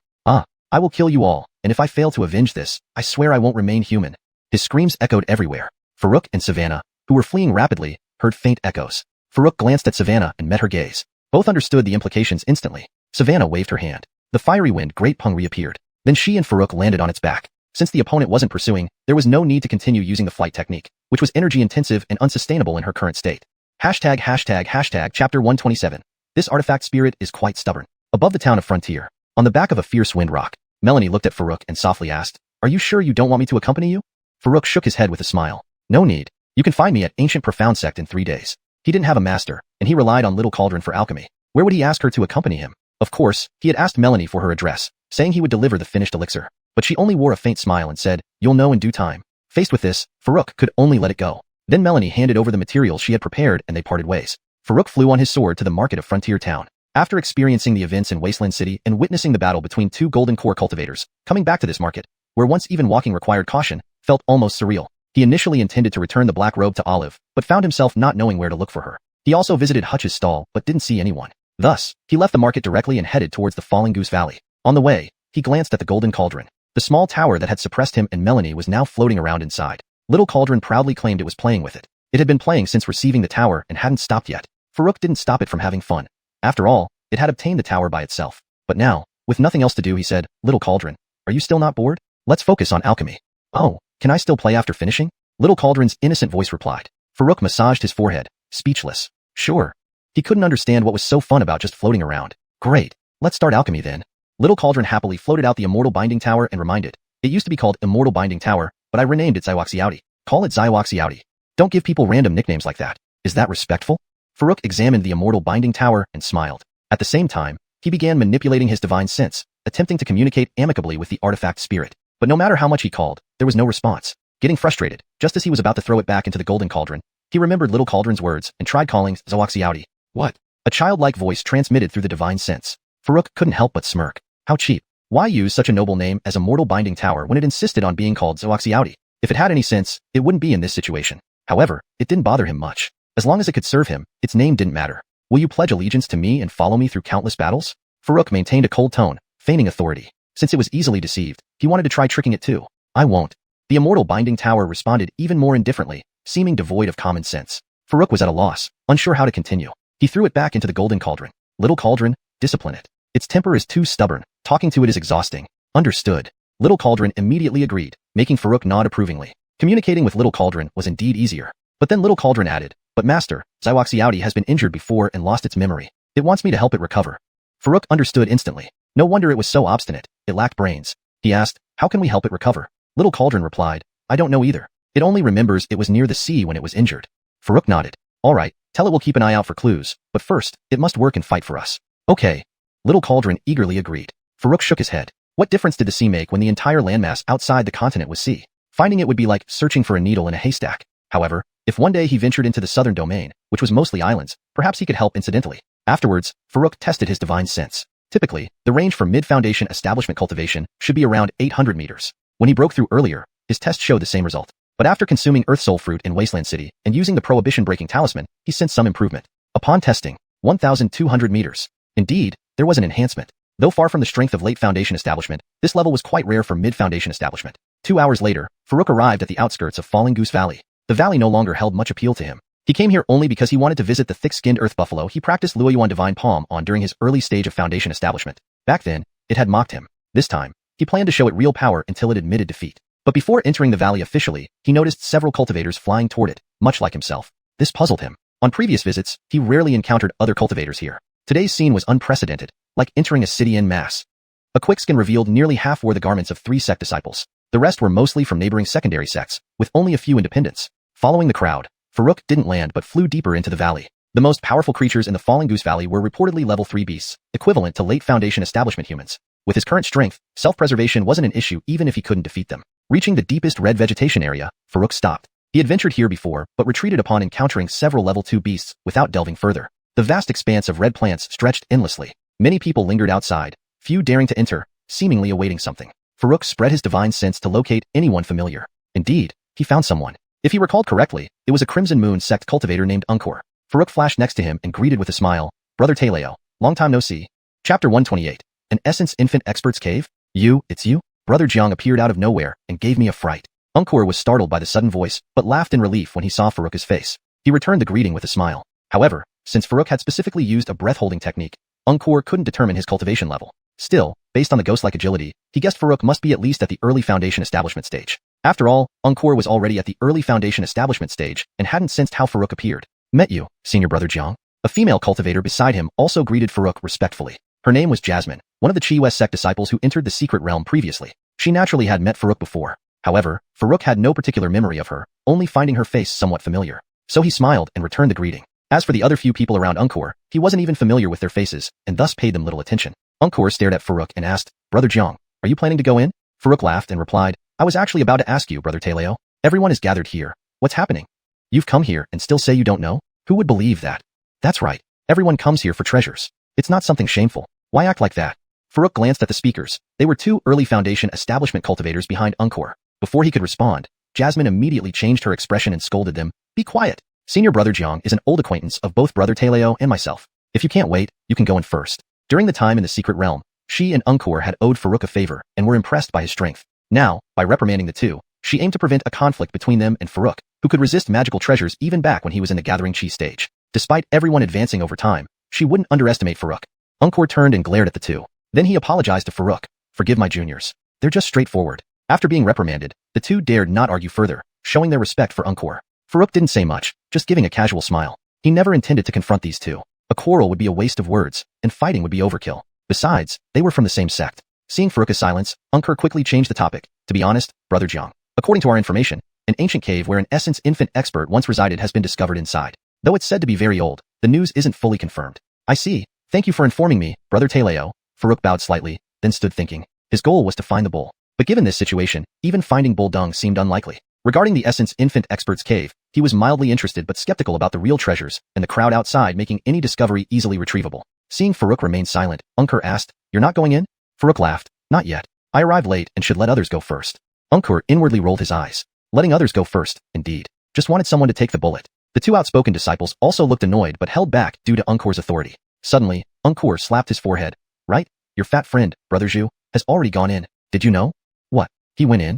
I will kill you all, and if I fail to avenge this, I swear I won't remain human. His screams echoed everywhere. Farouk and Savannah, who were fleeing rapidly, heard faint echoes. Farouk glanced at Savannah and met her gaze. Both understood the implications instantly. Savannah waved her hand. The fiery wind Great Pung reappeared. Then she and Farouk landed on its back. Since the opponent wasn't pursuing, there was no need to continue using the flight technique, which was energy-intensive and unsustainable in her current state. Chapter 127. This artifact spirit is quite stubborn. Above the town of Frontier, on the back of a fierce wind rock, Melanie looked at Farouk and softly asked, "Are you sure you don't want me to accompany you?" Farouk shook his head with a smile. "No need. You can find me at Ancient Profound Sect in 3 days." He didn't have a master, and he relied on Little Cauldron for alchemy. Where would he ask her to accompany him? Of course, he had asked Melanie for her address, saying he would deliver the finished elixir. But she only wore a faint smile and said, "You'll know in due time." Faced with this, Farouk could only let it go. Then Melanie handed over the materials she had prepared and they parted ways. Farouk flew on his sword to the market of Frontier Town. After experiencing the events in Wasteland City and witnessing the battle between 2 golden core cultivators, coming back to this market, where once even walking required caution, felt almost surreal. He initially intended to return the black robe to Olive, but found himself not knowing where to look for her. He also visited Hutch's stall, but didn't see anyone. Thus, he left the market directly and headed towards the Falling Goose Valley. On the way, he glanced at the Golden Cauldron. The small tower that had suppressed him and Melanie was now floating around inside. Little Cauldron proudly claimed it was playing with it. It had been playing since receiving the tower and hadn't stopped yet. Farouk didn't stop it from having fun. After all, it had obtained the tower by itself. But now, with nothing else to do, he said, "Little Cauldron, are you still not bored? Let's focus on alchemy." "Oh, can I still play after finishing?" Little Cauldron's innocent voice replied. Farouk massaged his forehead, speechless. Sure. He couldn't understand what was so fun about just floating around. Great. Let's start alchemy then. Little Cauldron happily floated out the Immortal Binding Tower and reminded, "It used to be called Immortal Binding Tower, but I renamed it Xianxia. Call it Xianxia. Don't give people random nicknames like that. Is that respectful?" Farouk examined the Immortal Binding Tower and smiled. At the same time, he began manipulating his divine sense, attempting to communicate amicably with the artifact spirit. But no matter how much he called, there was no response. Getting frustrated, just as he was about to throw it back into the Golden Cauldron, he remembered Little Cauldron's words and tried calling Xianxia. "What?" A childlike voice transmitted through the divine sense. Farouk couldn't help but smirk. How cheap. Why use such a noble name as Immortal Binding Tower when it insisted on being called Xianxia? If it had any sense, it wouldn't be in this situation. However, it didn't bother him much. As long as it could serve him, its name didn't matter. "Will you pledge allegiance to me and follow me through countless battles?" Farouk maintained a cold tone, feigning authority. Since it was easily deceived, he wanted to try tricking it too. "I won't." The Immortal Binding Tower responded even more indifferently, seeming devoid of common sense. Farouk was at a loss, unsure how to continue. He threw it back into the Golden Cauldron. "Little Cauldron, discipline it. Its temper is too stubborn. Talking to it is exhausting." "Understood." Little Cauldron immediately agreed, making Farouk nod approvingly. Communicating with Little Cauldron was indeed easier. But then Little Cauldron added, "But Master, Xianxia has been injured before and lost its memory. It wants me to help it recover." Farouk understood instantly. No wonder it was so obstinate. It lacked brains. He asked, "How can we help it recover?" Little Cauldron replied, "I don't know either. It only remembers it was near the sea when it was injured." Farouk nodded. "All right, tell it we'll keep an eye out for clues, but first, it must work and fight for us." "Okay." Little Cauldron eagerly agreed. Farouk shook his head. What difference did the sea make when the entire landmass outside the continent was sea? Finding it would be like searching for a needle in a haystack. However, if one day he ventured into the southern domain, which was mostly islands, perhaps he could help incidentally. Afterwards, Farouk tested his divine sense. Typically, the range for mid-foundation establishment cultivation should be around 800 meters. When he broke through earlier, his test showed the same result. But after consuming Earth Soul Fruit in Wasteland City and using the Prohibition-breaking talisman, he sensed some improvement. Upon testing, 1,200 meters. Indeed, there was an enhancement. Though far from the strength of late foundation establishment, this level was quite rare for mid-foundation establishment. 2 hours later, Farouk arrived at the outskirts of Falling Goose Valley. The valley no longer held much appeal to him. He came here only because he wanted to visit the thick-skinned earth buffalo he practiced Luoyuan Divine Palm on during his early stage of foundation establishment. Back then, it had mocked him. This time, he planned to show it real power until it admitted defeat. But before entering the valley officially, he noticed several cultivators flying toward it, much like himself. This puzzled him. On previous visits, he rarely encountered other cultivators here. Today's scene was unprecedented, like entering a city en masse. A quick scan revealed nearly half wore the garments of 3 sect disciples. The rest were mostly from neighboring secondary sects, with only a few independents. Following the crowd, Farouk didn't land but flew deeper into the valley. The most powerful creatures in the Falling Goose Valley were reportedly level 3 beasts, equivalent to late foundation establishment humans. With his current strength, self-preservation wasn't an issue even if he couldn't defeat them. Reaching the deepest red vegetation area, Farouk stopped. He had ventured here before, but retreated upon encountering several level 2 beasts without delving further. The vast expanse of red plants stretched endlessly. Many people lingered outside, few daring to enter, seemingly awaiting something. Farouk spread his divine sense to locate anyone familiar. Indeed, he found someone. If he recalled correctly, it was a Crimson Moon sect cultivator named Unkur. Farouk flashed next to him and greeted with a smile. Brother Taleo, long time no see. Chapter 128. An Essence Infant Expert's Cave? It's you? Brother Jiang appeared out of nowhere and gave me a fright. Unkur was startled by the sudden voice, but laughed in relief when he saw Farouk's face. He returned the greeting with a smile. However, since Farouk had specifically used a breath-holding technique, Unkur couldn't determine his cultivation level. Still, based on the ghost-like agility, he guessed Farouk must be at least at the early foundation establishment stage. After all, Unkur was already at the early foundation establishment stage and hadn't sensed how Farouk appeared. Met you, senior brother Jiang. A female cultivator beside him also greeted Farouk respectfully. Her name was Jasmine, one of the Chi West sect disciples who entered the secret realm previously. She naturally had met Farouk before. However, Farouk had no particular memory of her, only finding her face somewhat familiar. So he smiled and returned the greeting. As for the other few people around Unkur, he wasn't even familiar with their faces, and thus paid them little attention. Unkur stared at Farouk and asked, Brother Jiang, are you planning to go in? Farouk laughed and replied, I was actually about to ask you, Brother Taleo. Everyone is gathered here. What's happening? You've come here and still say you don't know? Who would believe that? That's right. Everyone comes here for treasures. It's not something shameful. Why act like that? Farouk glanced at the speakers. They were two early foundation establishment cultivators behind Unkur. Before he could respond, Jasmine immediately changed her expression and scolded them. Be quiet. Senior brother Jiang is an old acquaintance of both Brother Taleo and myself. If you can't wait, you can go in first. During the time in the secret realm, she and Unkur had owed Farouk a favor and were impressed by his strength. Now, by reprimanding the two, she aimed to prevent a conflict between them and Farouk, who could resist magical treasures even back when he was in the gathering chi stage. Despite everyone advancing over time, she wouldn't underestimate Farouk. Unkur turned and glared at the two. Then he apologized to Farouk. Forgive my juniors. They're just straightforward. After being reprimanded, the two dared not argue further, showing their respect for Unkur. Farouk didn't say much, just giving a casual smile. He never intended to confront these two. A quarrel would be a waste of words, and fighting would be overkill. Besides, they were from the same sect. Seeing Farouk's silence, Unkur quickly changed the topic. To be honest, Brother Jiang, according to our information, an ancient cave where an essence infant expert once resided has been discovered inside. Though it's said to be very old, the news isn't fully confirmed. I see. Thank you for informing me, Brother Taleo. Farouk bowed slightly, then stood thinking. His goal was to find the bull. But given this situation, even finding bull dung seemed unlikely. Regarding the essence infant expert's cave, he was mildly interested but skeptical about the real treasures and the crowd outside making any discovery easily retrievable. Seeing Farouk remain silent, Unkur asked, You're not going in? Farouk laughed. Not yet. I arrived late and should let others go first. Unkur inwardly rolled his eyes. Letting others go first, indeed. Just wanted someone to take the bullet. The two outspoken disciples also looked annoyed but held back due to Unkur's authority. Suddenly, Unkur slapped his forehead. Right? Your fat friend, Brother Zhu, has already gone in. Did you know? What? He went in?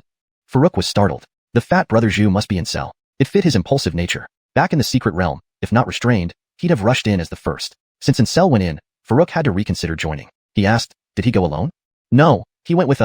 Farouk was startled. The fat Brother Zhu must be in cell. It fit his impulsive nature. Back in the secret realm, if not restrained, he'd have rushed in as the first. Since Incel went in, Farouk had to reconsider joining. He asked, did he go alone? No, he went with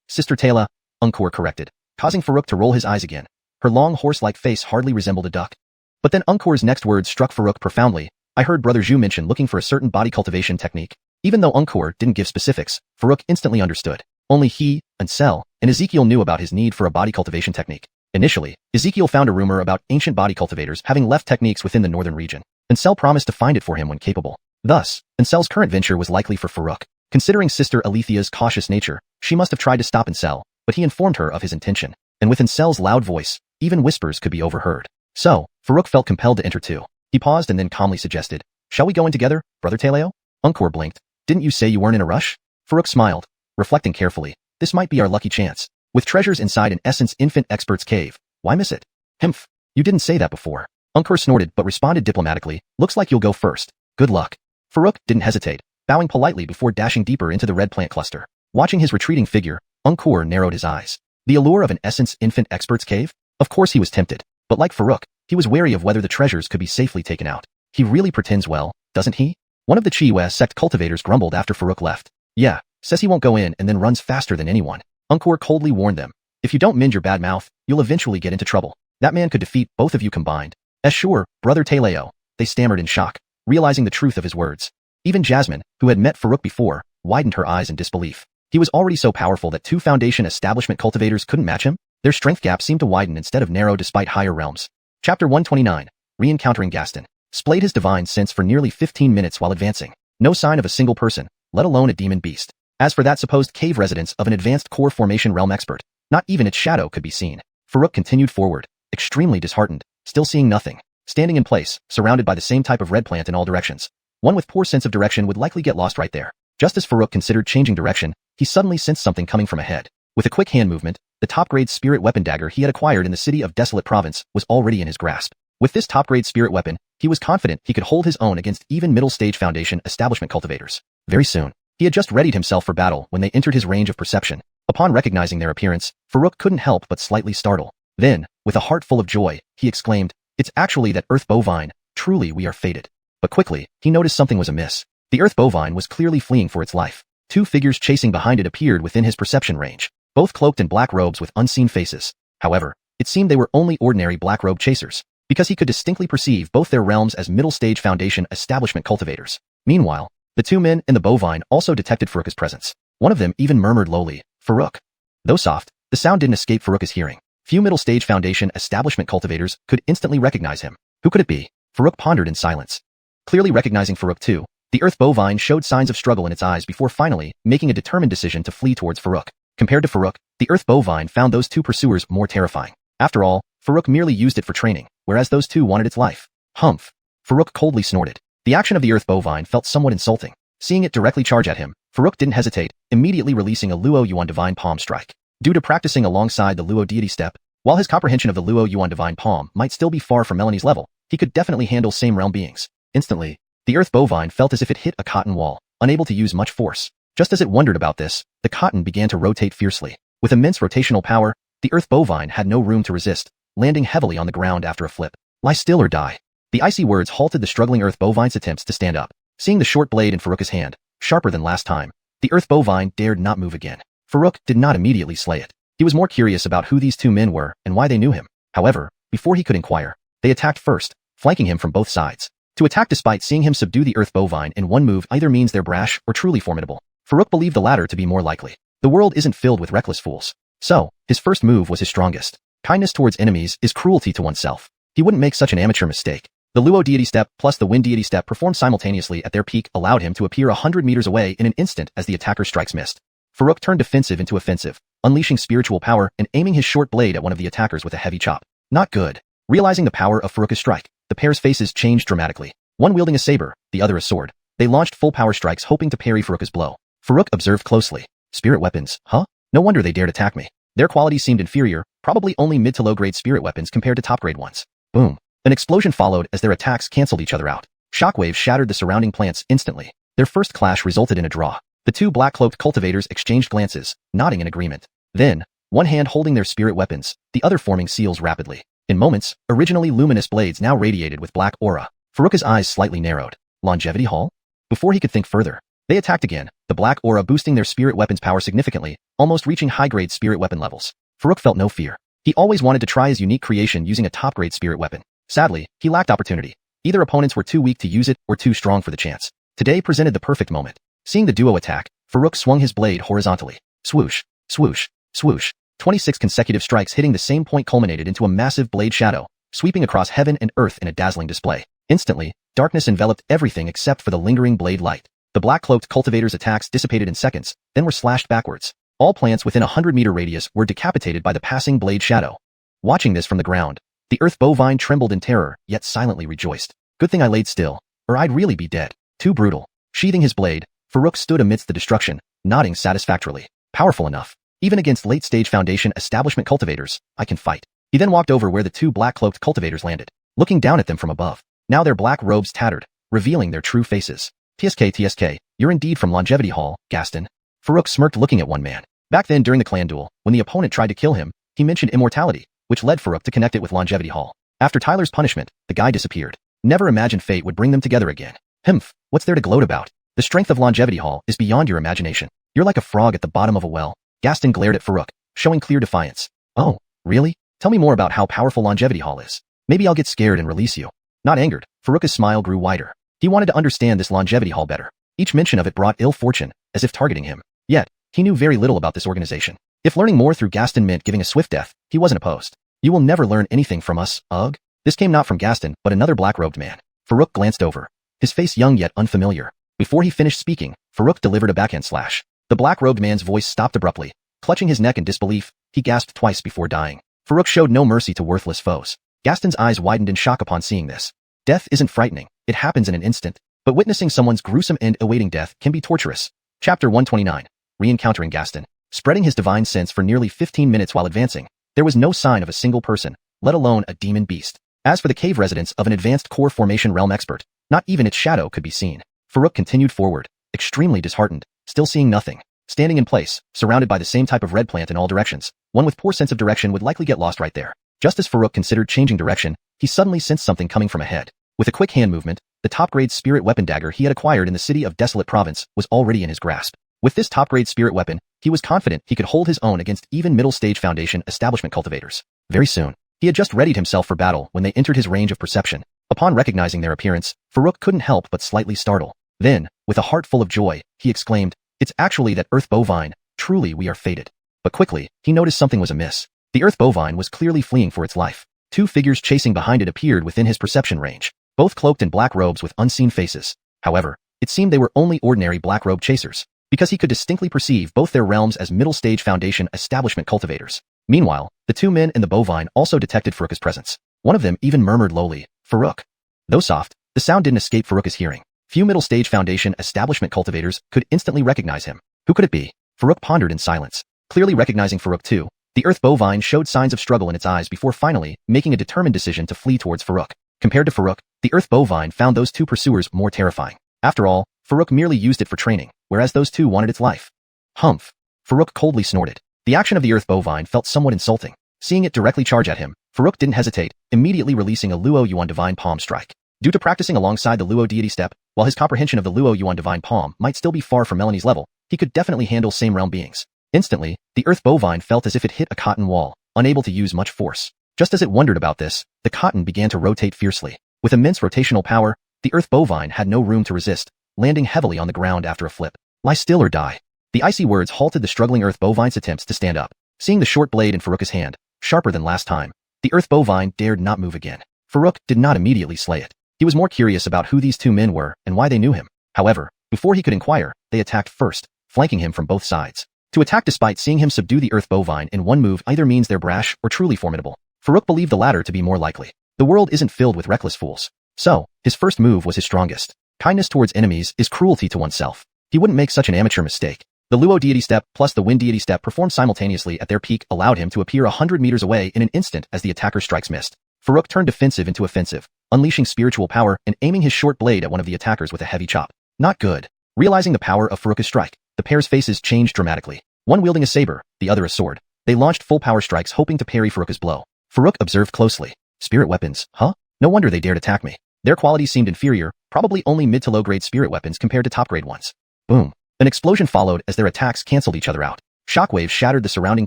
Sister Tayla, Unkur corrected, causing Farouk to roll his eyes again. Her long horse-like face hardly resembled a duck. But then Unkur's next words struck Farouk profoundly. I heard Brother Zhu mention looking for a certain body cultivation technique. Even though Unkur didn't give specifics, Farouk instantly understood. Only he, Ansel, and Ezekiel knew about his need for a body cultivation technique. Initially, Ezekiel found a rumor about ancient body cultivators having left techniques within the northern region. Ansel promised to find it for him when capable. Thus, Ansel's current venture was likely for Farouk. Considering Sister Alethia's cautious nature, she must have tried to stop Ansel, but he informed her of his intention. And with Ansel's loud voice, even whispers could be overheard. So, Farouk felt compelled to enter too. He paused and then calmly suggested, Shall we go in together, Brother Taleo? Unkur blinked. Didn't you say you weren't in a rush? Farouk smiled. Reflecting carefully, this might be our lucky chance. With treasures inside an essence infant expert's cave, why miss it? Himph. You didn't say that before. Unkur snorted but responded diplomatically, looks like you'll go first. Good luck. Farouk didn't hesitate, bowing politely before dashing deeper into the red plant cluster. Watching his retreating figure, Unkur narrowed his eyes. The allure of an essence infant expert's cave? Of course he was tempted, but like Farouk, he was wary of whether the treasures could be safely taken out. He really pretends well, doesn't he? One of the Chi West sect cultivators grumbled after Farouk left. Yeah, says he won't go in and then runs faster than anyone. Unkur coldly warned them. If you don't mend your bad mouth, you'll eventually get into trouble. That man could defeat both of you combined. Sure, Brother Taleo, they stammered in shock, realizing the truth of his words. Even Jasmine, who had met Farouk before, widened her eyes in disbelief. He was already so powerful that two foundation establishment cultivators couldn't match him? Their strength gap seemed to widen instead of narrow despite higher realms. Chapter 129. Re-encountering Gaston. Splayed his divine sense for nearly 15 minutes while advancing. No sign of a single person, let alone a demon beast. As for that supposed cave residence of an advanced core formation realm expert, not even its shadow could be seen. Farouk continued forward, extremely disheartened, still seeing nothing. Standing in place, surrounded by the same type of red plant in all directions. One with poor sense of direction would likely get lost right there. Just as Farouk considered changing direction, he suddenly sensed something coming from ahead. With a quick hand movement, the top-grade spirit weapon dagger he had acquired in the city of Desolate Province was already in his grasp. With this top-grade spirit weapon, he was confident he could hold his own against even middle-stage Foundation establishment cultivators. Very soon, he had just readied himself for battle when they entered his range of perception. Upon recognizing their appearance, Farouk couldn't help but slightly startle. Then, with a heart full of joy, he exclaimed, "It's actually that Earth Bovine, truly we are fated." But quickly, he noticed something was amiss. The Earth Bovine was clearly fleeing for its life. Two figures chasing behind it appeared within his perception range, both cloaked in black robes with unseen faces. However, it seemed they were only ordinary black-robe chasers, because he could distinctly perceive both their realms as middle-stage Foundation establishment cultivators. Meanwhile, the two men in the bovine also detected Farouk's presence. One of them even murmured lowly, "Farouk." Though soft, the sound didn't escape Farouk's hearing. Few middle-stage Foundation establishment cultivators could instantly recognize him. Who could it be? Farouk pondered in silence. Clearly recognizing Farouk too, the Earth Bovine showed signs of struggle in its eyes before finally making a determined decision to flee towards Farouk. Compared to Farouk, the Earth Bovine found those two pursuers more terrifying. After all, Farouk merely used it for training, whereas those two wanted its life. Humph. Farouk coldly snorted. The action of the Earth Bovine felt somewhat insulting. Seeing it directly charge at him, Farouk didn't hesitate, immediately releasing a Luo Yuan Divine Palm strike. Due to practicing alongside the Luo Deity step, while his comprehension of the Luo Yuan Divine Palm might still be far from Melanie's level, he could definitely handle same realm beings. Instantly, the Earth Bovine felt as if it hit a cotton wall, unable to use much force. Just as it wondered about this, the cotton began to rotate fiercely. With immense rotational power, the Earth Bovine had no room to resist, landing heavily on the ground after a flip. "Lie still or die." The icy words halted the struggling Earth Bovine's attempts to stand up. Seeing the short blade in Farouk's hand, sharper than last time, the Earth Bovine dared not move again. Farouk did not immediately slay it. He was more curious about who these two men were and why they knew him. However, before he could inquire, they attacked first, flanking him from both sides. To attack despite seeing him subdue the Earth Bovine in one move either means they're brash or truly formidable. Farouk believed the latter to be more likely. The world isn't filled with reckless fools. So, his first move was his strongest. Kindness towards enemies is cruelty to oneself. He wouldn't make such an amateur mistake. The Luo Deity step plus the Wind Deity step performed simultaneously at their peak allowed him to appear 100 meters away in an instant as the attacker's strikes missed. Farouk turned defensive into offensive, unleashing spiritual power and aiming his short blade at one of the attackers with a heavy chop. Not good. Realizing the power of Farouk's strike, the pair's faces changed dramatically. One wielding a saber, the other a sword. They launched full power strikes hoping to parry Farouk's blow. Farouk observed closely. Spirit weapons, huh? No wonder they dared attack me. Their quality seemed inferior, probably only mid to low grade spirit weapons compared to top grade ones. Boom. An explosion followed as their attacks canceled each other out. Shockwaves shattered the surrounding plants instantly. Their first clash resulted in a draw. The two black-cloaked cultivators exchanged glances, nodding in agreement. Then, one hand holding their spirit weapons, the other forming seals rapidly. In moments, originally luminous blades now radiated with black aura. Farouk's eyes slightly narrowed. Longevity Hall? Before he could think further, they attacked again, the black aura boosting their spirit weapons power significantly, almost reaching high-grade spirit weapon levels. Farouk felt no fear. He always wanted to try his unique creation using a top-grade spirit weapon. Sadly, he lacked opportunity. Either opponents were too weak to use it or too strong for the chance. Today presented the perfect moment. Seeing the duo attack, Farouk swung his blade horizontally. Swoosh, swoosh, swoosh. 26 consecutive strikes hitting the same point culminated into a massive blade shadow, sweeping across heaven and earth in a dazzling display. Instantly, darkness enveloped everything except for the lingering blade light. The black-cloaked cultivators' attacks dissipated in seconds, then were slashed backwards. All plants within a 100-meter radius were decapitated by the passing blade shadow. Watching this from the ground, the Earth Bovine trembled in terror, yet silently rejoiced. Good thing I laid still, or I'd really be dead. Too brutal. Sheathing his blade, Farouk stood amidst the destruction, nodding satisfactorily. Powerful enough. Even against late-stage Foundation establishment cultivators, I can fight. He then walked over where the two black-cloaked cultivators landed, looking down at them from above. Now their black robes tattered, revealing their true faces. TSK, you're indeed from Longevity Hall, Gaston. Farouk smirked looking at one man. Back then during the clan duel, when the opponent tried to kill him, he mentioned immortality, which led Farouk to connect it with Longevity Hall. After Tyler's punishment, the guy disappeared. Never imagined fate would bring them together again. Humph, what's there to gloat about? The strength of Longevity Hall is beyond your imagination. You're like a frog at the bottom of a well. Gaston glared at Farouk, showing clear defiance. Oh, really? Tell me more about how powerful Longevity Hall is. Maybe I'll get scared and release you. Not angered, Farouk's smile grew wider. He wanted to understand this Longevity Hall better. Each mention of it brought ill fortune, as if targeting him. Yet, he knew very little about this organization. If learning more through Gaston meant giving a swift death, he wasn't opposed. You will never learn anything from us, ugh. This came not from Gaston, but another black-robed man. Farouk glanced over, his face young yet unfamiliar. Before he finished speaking, Farouk delivered a backhand slash. The black-robed man's voice stopped abruptly. Clutching his neck in disbelief, he gasped twice before dying. Farouk showed no mercy to worthless foes. Gaston's eyes widened in shock upon seeing this. Death isn't frightening, it happens in an instant. But witnessing someone's gruesome end awaiting death can be torturous. Chapter 129. Re-encountering Gaston. spreading his divine sense for nearly 15 minutes while advancing. There was no sign of a single person, let alone a demon beast. As for the cave residence of an advanced core formation realm expert, not even its shadow could be seen. Farouk continued forward, extremely disheartened, still seeing nothing. Standing in place, surrounded by the same type of red plant in all directions, one with poor sense of direction would likely get lost right there. Just as Farouk considered changing direction, he suddenly sensed something coming from ahead. With a quick hand movement, the top-grade spirit weapon dagger he had acquired in the city of Desolate Province was already in his grasp. With this top-grade spirit weapon, he was confident he could hold his own against even middle-stage Foundation establishment cultivators. Very soon, he had just readied himself for battle when they entered his range of perception. Upon recognizing their appearance, Farouk couldn't help but slightly startle. Then, with a heart full of joy, he exclaimed, "It's actually that Earth Bovine, truly we are fated." But quickly, he noticed something was amiss. The Earth Bovine was clearly fleeing for its life. Two figures chasing behind it appeared within his perception range, both cloaked in black robes with unseen faces. However, it seemed they were only ordinary black-robe chasers, because he could distinctly perceive both their realms as middle-stage Foundation establishment cultivators. Meanwhile, the two men in the bovine also detected Farouk's presence. One of them even murmured lowly, "Farouk." Though soft, the sound didn't escape Farouk's hearing. Few middle-stage Foundation establishment cultivators could instantly recognize him. Who could it be? Farouk pondered in silence. Clearly recognizing Farouk too, the Earth Bovine showed signs of struggle in its eyes before finally making a determined decision to flee towards Farouk. Compared to Farouk, the Earth Bovine found those two pursuers more terrifying. After all, Farouk merely used it for training, whereas those two wanted its life. Humph. Farouk coldly snorted. The action of the Earth Bovine felt somewhat insulting. Seeing it directly charge at him, Farouk didn't hesitate, immediately releasing a Luo Yuan Divine Palm strike. Due to practicing alongside the Luo deity step, while his comprehension of the Luo Yuan Divine Palm might still be far from Melanie's level, he could definitely handle same realm beings. Instantly, the Earth Bovine felt as if it hit a cotton wall, unable to use much force. Just as it wondered about this, the cotton began to rotate fiercely. With immense rotational power, the Earth Bovine had no room to resist, landing heavily on the ground after a flip. "Lie still or die." The icy words halted the struggling Earth Bovine's attempts to stand up. Seeing the short blade in Farouk's hand, sharper than last time, the Earth Bovine dared not move again. Farouk did not immediately slay it. He was more curious about who these two men were and why they knew him. However, before he could inquire, they attacked first, flanking him from both sides. To attack despite seeing him subdue the Earth Bovine in one move either means they're brash or truly formidable. Farouk believed the latter to be more likely. The world isn't filled with reckless fools. So, his first move was his strongest. Kindness towards enemies is cruelty to oneself. He wouldn't make such an amateur mistake. The Luo deity step plus the Wind deity step performed simultaneously at their peak allowed him to appear 100 meters away in an instant as the attacker's strikes missed. Farouk turned defensive into offensive, unleashing spiritual power and aiming his short blade at one of the attackers with a heavy chop. Not good. Realizing the power of Farouk's strike, the pair's faces changed dramatically. One wielding a saber, the other a sword. They launched full power strikes hoping to parry Farouk's blow. Farouk observed closely. Spirit weapons, huh? No wonder they dared attack me. Their qualities seemed inferior, probably only mid to low grade spirit weapons compared to top grade ones. Boom. An explosion followed as their attacks canceled each other out. Shockwaves shattered the surrounding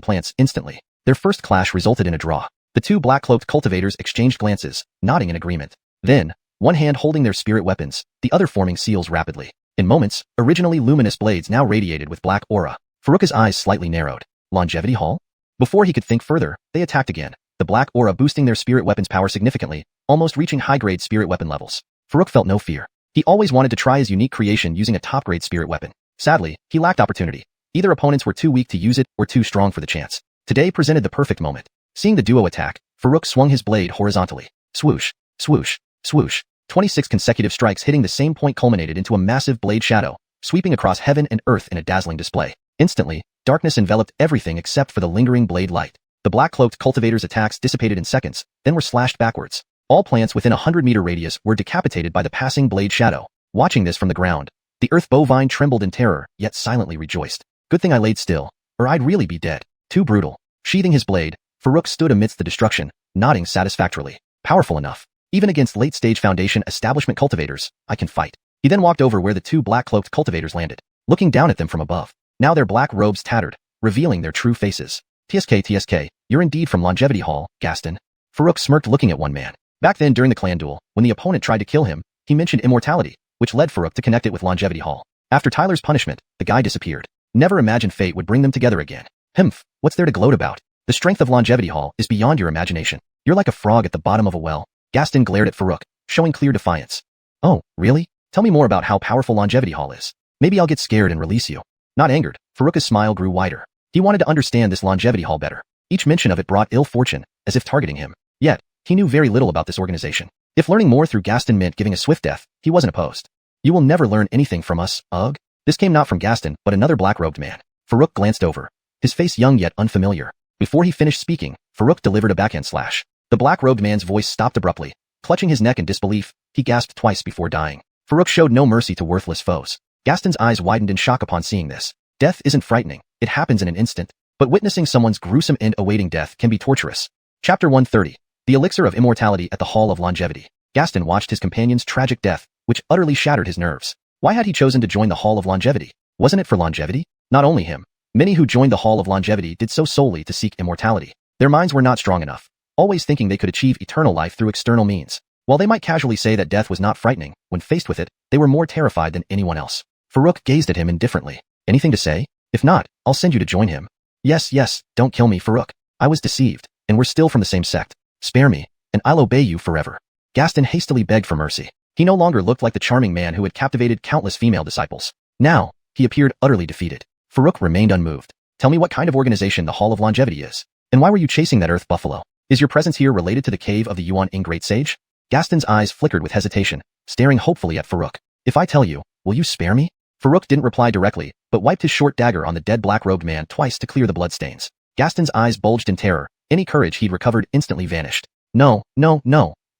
plants instantly. Their first clash resulted in a draw. The two black-cloaked cultivators exchanged glances, nodding in agreement. Then, one hand holding their spirit weapons, the other forming seals rapidly. In moments, originally luminous blades now radiated with black aura. Farouk's eyes slightly narrowed. Longevity Hall? Before he could think further, they attacked again, the black aura boosting their spirit weapons' power significantly, almost reaching high-grade spirit weapon levels. Farouk felt no fear. He always wanted to try his unique creation using a top-grade spirit weapon. Sadly, he lacked opportunity. Either opponents were too weak to use it or too strong for the chance. Today presented the perfect moment. Seeing the duo attack, Farouk swung his blade horizontally. Swoosh, swoosh, swoosh. 26 consecutive strikes hitting the same point culminated into a massive blade shadow, sweeping across heaven and earth in a dazzling display. Instantly, darkness enveloped everything except for the lingering blade light. The black-cloaked cultivators' attacks dissipated in seconds, then were slashed backwards. All plants within a 100-meter radius were decapitated by the passing blade shadow. Watching this from the ground, the Earth Bovine trembled in terror, yet silently rejoiced. Good thing I laid still, or I'd really be dead. Too brutal. Sheathing his blade, Farouk stood amidst the destruction, nodding satisfactorily. Powerful enough. Even against late-stage Foundation establishment cultivators, I can fight. He then walked over where the two black-cloaked cultivators landed, looking down at them from above. Now their black robes tattered, revealing their true faces. TSK, you're indeed from Longevity Hall, Gaston. Farouk smirked looking at one man. Back then during the clan duel, when the opponent tried to kill him, he mentioned immortality, which led Farouk to connect it with Longevity Hall. After Tyler's punishment, the guy disappeared. Never imagined fate would bring them together again. Humph, what's there to gloat about? The strength of Longevity Hall is beyond your imagination. You're like a frog at the bottom of a well. Gaston glared at Farouk, showing clear defiance. Oh, really? Tell me more about how powerful Longevity Hall is. Maybe I'll get scared and release you. Not angered, Farouk's smile grew wider. He wanted to understand this Longevity Hall better. Each mention of it brought ill fortune, as if targeting him. Yet, he knew very little about this organization. If learning more through Gaston meant giving a swift death, he wasn't opposed. You will never learn anything from us, ugh. This came not from Gaston, but another black-robed man. Farouk glanced over. his face young yet unfamiliar. Before he finished speaking, Farouk delivered a backhand slash. The black-robed man's voice stopped abruptly. Clutching his neck in disbelief, he gasped twice before dying. Farouk showed no mercy to worthless foes. Gaston's eyes widened in shock upon seeing this. Death isn't frightening, it happens in an instant, but witnessing someone's gruesome end awaiting death can be torturous. Chapter 130. The Elixir of Immortality at the Hall of Longevity. Gaston watched his companion's tragic death, which utterly shattered his nerves. Why had he chosen to join the Hall of Longevity? Wasn't it for longevity? Not only him. Many who joined the Hall of Longevity did so solely to seek immortality. Their minds were not strong enough, always thinking they could achieve eternal life through external means. While they might casually say that death was not frightening, when faced with it, they were more terrified than anyone else. Farouk gazed at him indifferently. Anything to say? If not, I'll send you to join him. Yes, don't kill me, Farouk. I was deceived, and we're still from the same sect. Spare me, and I'll obey you forever. Gaston hastily begged for mercy. He no longer looked like the charming man who had captivated countless female disciples. Now, he appeared utterly defeated. Farouk remained unmoved. Tell me what kind of organization the Hall of Longevity is. And why were you chasing that earth buffalo? Is your presence here related to the cave of the Yuan Ing Great Sage? Gaston's eyes flickered with hesitation, staring hopefully at Farouk. If I tell you, will you spare me? Farouk didn't reply directly, but wiped his short dagger on the dead black-robed man twice to clear the bloodstains. Gaston's eyes bulged in terror. Any courage he'd recovered instantly vanished. No.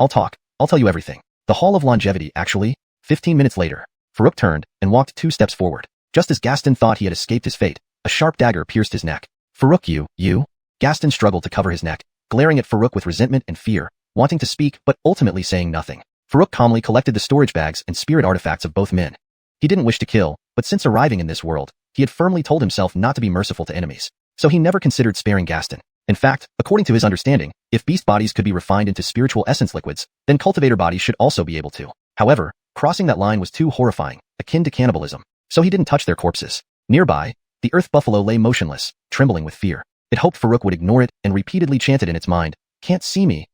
I'll talk. I'll tell you everything. The Hall of Longevity, actually. 15 minutes later, Farouk turned and walked 2 steps forward. Just as Gaston thought he had escaped his fate, a sharp dagger pierced his neck. Farouk, you? Gaston struggled to cover his neck, glaring at Farouk with resentment and fear, wanting to speak but ultimately saying nothing. Farouk calmly collected the storage bags and spirit artifacts of both men. He didn't wish to kill, but since arriving in this world, he had firmly told himself not to be merciful to enemies. So he never considered sparing Gaston. In fact, according to his understanding, if beast bodies could be refined into spiritual essence liquids, then cultivator bodies should also be able to. However, crossing that line was too horrifying, akin to cannibalism, so he didn't touch their corpses. Nearby, the earth buffalo lay motionless, trembling with fear. It hoped Farouk would ignore it and repeatedly chanted in its mind, can't see me,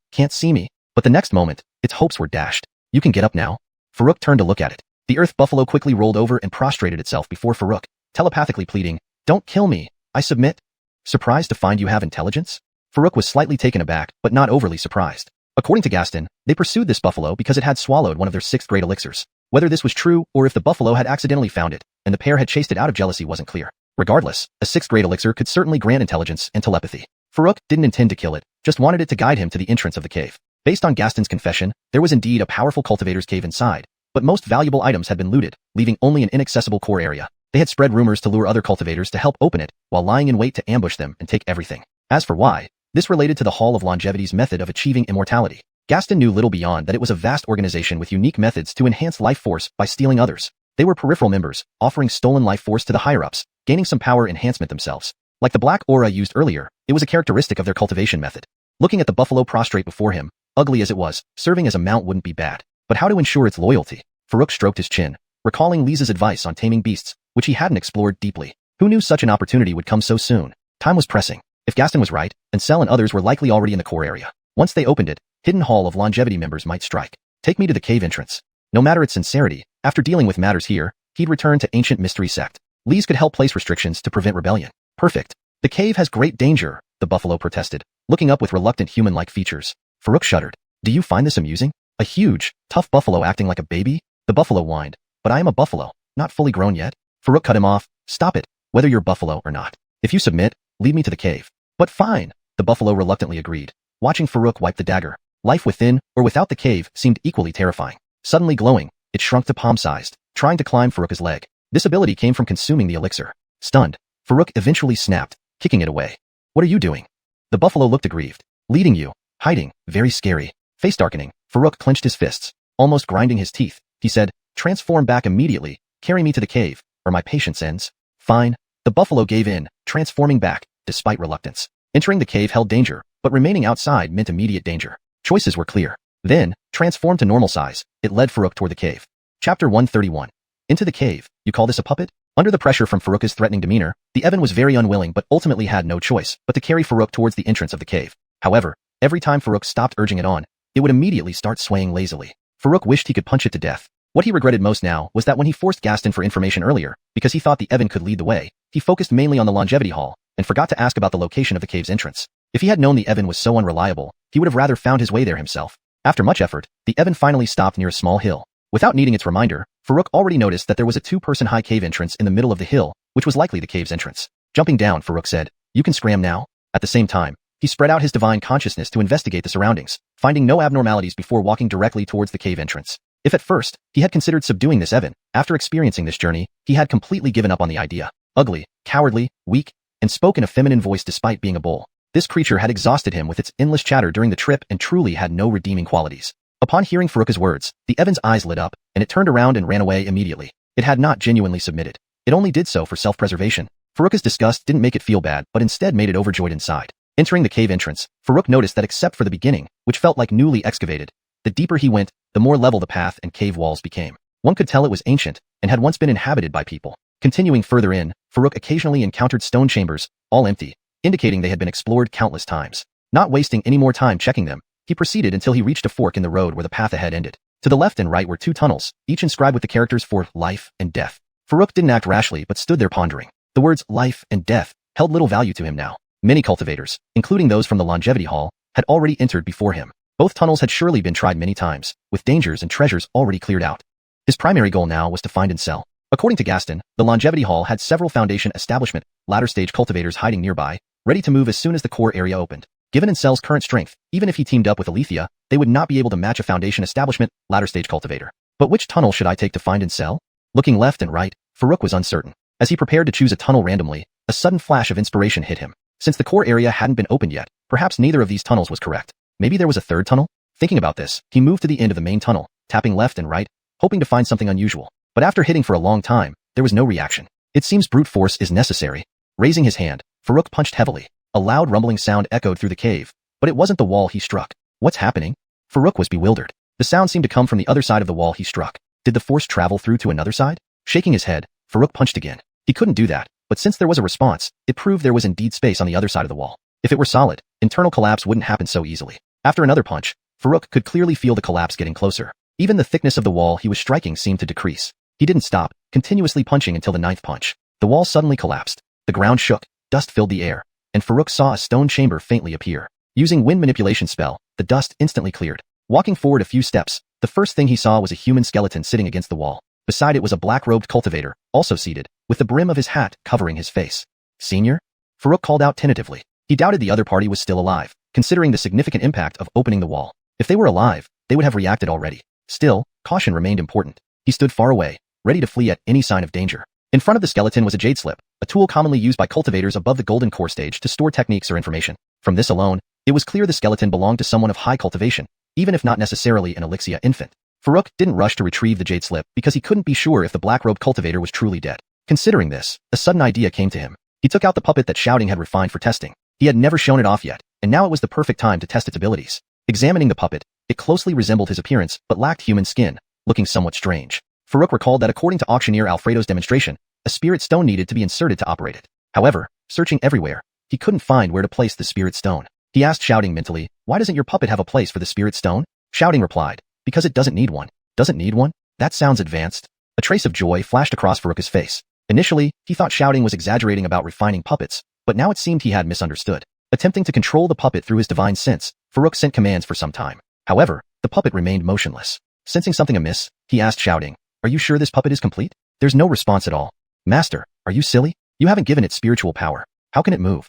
but the next moment, its hopes were dashed. You can get up now? Farouk turned to look at it. The earth buffalo quickly rolled over and prostrated itself before Farouk, telepathically pleading, don't kill me, I submit. Surprised to find you have intelligence? Farouk was slightly taken aback, but not overly surprised. According to Gaston, they pursued this buffalo because it had swallowed one of their 6th grade elixirs. Whether this was true or if the buffalo had accidentally found it, and the pair had chased it out of jealousy wasn't clear. Regardless, a 6th grade elixir could certainly grant intelligence and telepathy. Farouk didn't intend to kill it, just wanted it to guide him to the entrance of the cave. Based on Gaston's confession, there was indeed a powerful cultivator's cave inside, but most valuable items had been looted, leaving only an inaccessible core area. They had spread rumors to lure other cultivators to help open it, while lying in wait to ambush them and take everything. As for why, this related to the Hall of Longevity's method of achieving immortality. Gaston knew little beyond that it was a vast organization with unique methods to enhance life force by stealing others. They were peripheral members, offering stolen life force to the higher-ups, gaining some power enhancement themselves. Like the black aura used earlier, it was a characteristic of their cultivation method. Looking at the buffalo prostrate before him, ugly as it was, serving as a mount wouldn't be bad. But how to ensure its loyalty? Farouk stroked his chin, recalling Lisa's advice on taming beasts, which he hadn't explored deeply. Who knew such an opportunity would come so soon? Time was pressing. If Gaston was right, Ancestral and others were likely already in the core area. Once they opened it, hidden Hall of Longevity members might strike. Take me to the cave entrance. No matter its sincerity, after dealing with matters here, he'd return to Ancient Mystery Sect. Lise could help place restrictions to prevent rebellion. Perfect. The cave has great danger, the buffalo protested, looking up with reluctant human-like features. Farouk shuddered. Do you find this amusing? A huge, tough buffalo acting like a baby? The buffalo whined. But I am a buffalo, not fully grown yet. Farouk cut him off. Stop it, whether you're buffalo or not. If you submit, lead me to the cave. But fine, the buffalo reluctantly agreed, watching Farouk wipe the dagger. Life within or without the cave seemed equally terrifying. Suddenly glowing, it shrunk to palm-sized, trying to climb Farouk's leg. This ability came from consuming the elixir. Stunned, Farouk eventually snapped, kicking it away. What are you doing? The buffalo looked aggrieved. Leading you, hiding, very scary. Face darkening, Farouk clenched his fists, almost grinding his teeth. He said, transform back immediately, carry me to the cave, or my patience ends. Fine. The buffalo gave in, transforming back, despite reluctance. Entering the cave held danger, but remaining outside meant immediate danger. Choices were clear. Then, transformed to normal size, it led Farouk toward the cave. Chapter 131. Into the cave, you call this a puppet? Under the pressure from Farouk's threatening demeanor, the Evan was very unwilling but ultimately had no choice but to carry Farouk towards the entrance of the cave. However, every time Farouk stopped urging it on, it would immediately start swaying lazily. Farouk wished he could punch it to death. What he regretted most now was that when he forced Gaston for information earlier, because he thought the Evan could lead the way, he focused mainly on the Longevity Hall, and forgot to ask about the location of the cave's entrance. If he had known the Evan was so unreliable, he would have rather found his way there himself. After much effort, the Evan finally stopped near a small hill. Without needing its reminder, Farouk already noticed that there was a 2-person high cave entrance in the middle of the hill, which was likely the cave's entrance. Jumping down, Farouk said, You can scram now. At the same time, he spread out his divine consciousness to investigate the surroundings, finding no abnormalities before walking directly towards the cave entrance. If at first, he had considered subduing this Evan, after experiencing this journey, he had completely given up on the idea. Ugly, cowardly, weak, and spoke in a feminine voice despite being a bull. This creature had exhausted him with its endless chatter during the trip and truly had no redeeming qualities. Upon hearing Faruka's words, the Evan's eyes lit up, and it turned around and ran away immediately. It had not genuinely submitted. It only did so for self-preservation. Faruka's disgust didn't make it feel bad, but instead made it overjoyed inside. Entering the cave entrance, Faruk noticed that except for the beginning, which felt like newly excavated, the deeper he went, the more level the path and cave walls became. One could tell it was ancient, and had once been inhabited by people. Continuing further in, Faruk occasionally encountered stone chambers, all empty, indicating they had been explored countless times. Not wasting any more time checking them, he proceeded until he reached a fork in the road where the path ahead ended. To the left and right were 2 tunnels, each inscribed with the characters for life and death. Faruk didn't act rashly but stood there pondering. The words life and death held little value to him now. Many cultivators, including those from the longevity hall, had already entered before him. Both tunnels had surely been tried many times, with dangers and treasures already cleared out. His primary goal now was to find and sell. According to Gaston, the longevity hall had several foundation establishment, latter stage cultivators hiding nearby, ready to move as soon as the core area opened. Given Ansel's current strength, even if he teamed up with Althia, they would not be able to match a foundation establishment, latter stage cultivator. But which tunnel should I take to find and sell? Looking left and right, Faruk was uncertain. As he prepared to choose a tunnel randomly, a sudden flash of inspiration hit him. Since the core area hadn't been opened yet, perhaps neither of these tunnels was correct. Maybe there was a third tunnel? Thinking about this, he moved to the end of the main tunnel, tapping left and right, hoping to find something unusual. But after hitting for a long time, there was no reaction. It seems brute force is necessary. Raising his hand, Faruk punched heavily. A loud rumbling sound echoed through the cave, but it wasn't the wall he struck. What's happening? Faruk was bewildered. The sound seemed to come from the other side of the wall he struck. Did the force travel through to another side? Shaking his head, Faruk punched again. He couldn't do that, but since there was a response, it proved there was indeed space on the other side of the wall. If it were solid, internal collapse wouldn't happen so easily. After another punch, Faruk could clearly feel the collapse getting closer. Even the thickness of the wall he was striking seemed to decrease. He didn't stop, continuously punching until the 9th punch. The wall suddenly collapsed. The ground shook, dust filled the air, and Faruk saw a stone chamber faintly appear. Using wind manipulation spell, the dust instantly cleared. Walking forward a few steps, the first thing he saw was a human skeleton sitting against the wall. Beside it was a black-robed cultivator, also seated, with the brim of his hat covering his face. Senior? Faruk called out tentatively. He doubted the other party was still alive, considering the significant impact of opening the wall. If they were alive, they would have reacted already. Still, caution remained important. He stood far away, ready to flee at any sign of danger. In front of the skeleton was a jade slip, a tool commonly used by cultivators above the golden core stage to store techniques or information. From this alone, it was clear the skeleton belonged to someone of high cultivation, even if not necessarily an Elixia infant. Faruk didn't rush to retrieve the jade slip because he couldn't be sure if the black-robed cultivator was truly dead. Considering this, a sudden idea came to him. He took out the puppet that Shouting had refined for testing. He had never shown it off yet, and now it was the perfect time to test its abilities. Examining the puppet, it closely resembled his appearance but lacked human skin, looking somewhat strange. Faruk recalled that according to auctioneer Alfredo's demonstration, a spirit stone needed to be inserted to operate it. However, searching everywhere, he couldn't find where to place the spirit stone. He asked Shouting mentally, "Why doesn't your puppet have a place for the spirit stone?" Shouting replied, "Because it doesn't need one." Doesn't need one? That sounds advanced. A trace of joy flashed across Faruk's face. Initially, he thought Shouting was exaggerating about refining puppets, but now it seemed he had misunderstood. Attempting to control the puppet through his divine sense, Faruk sent commands for some time. However, the puppet remained motionless. Sensing something amiss, he asked Shouting, "Are you sure this puppet is complete?" There's no response at all. "Master, are you silly? You haven't given it spiritual power. How can it move?"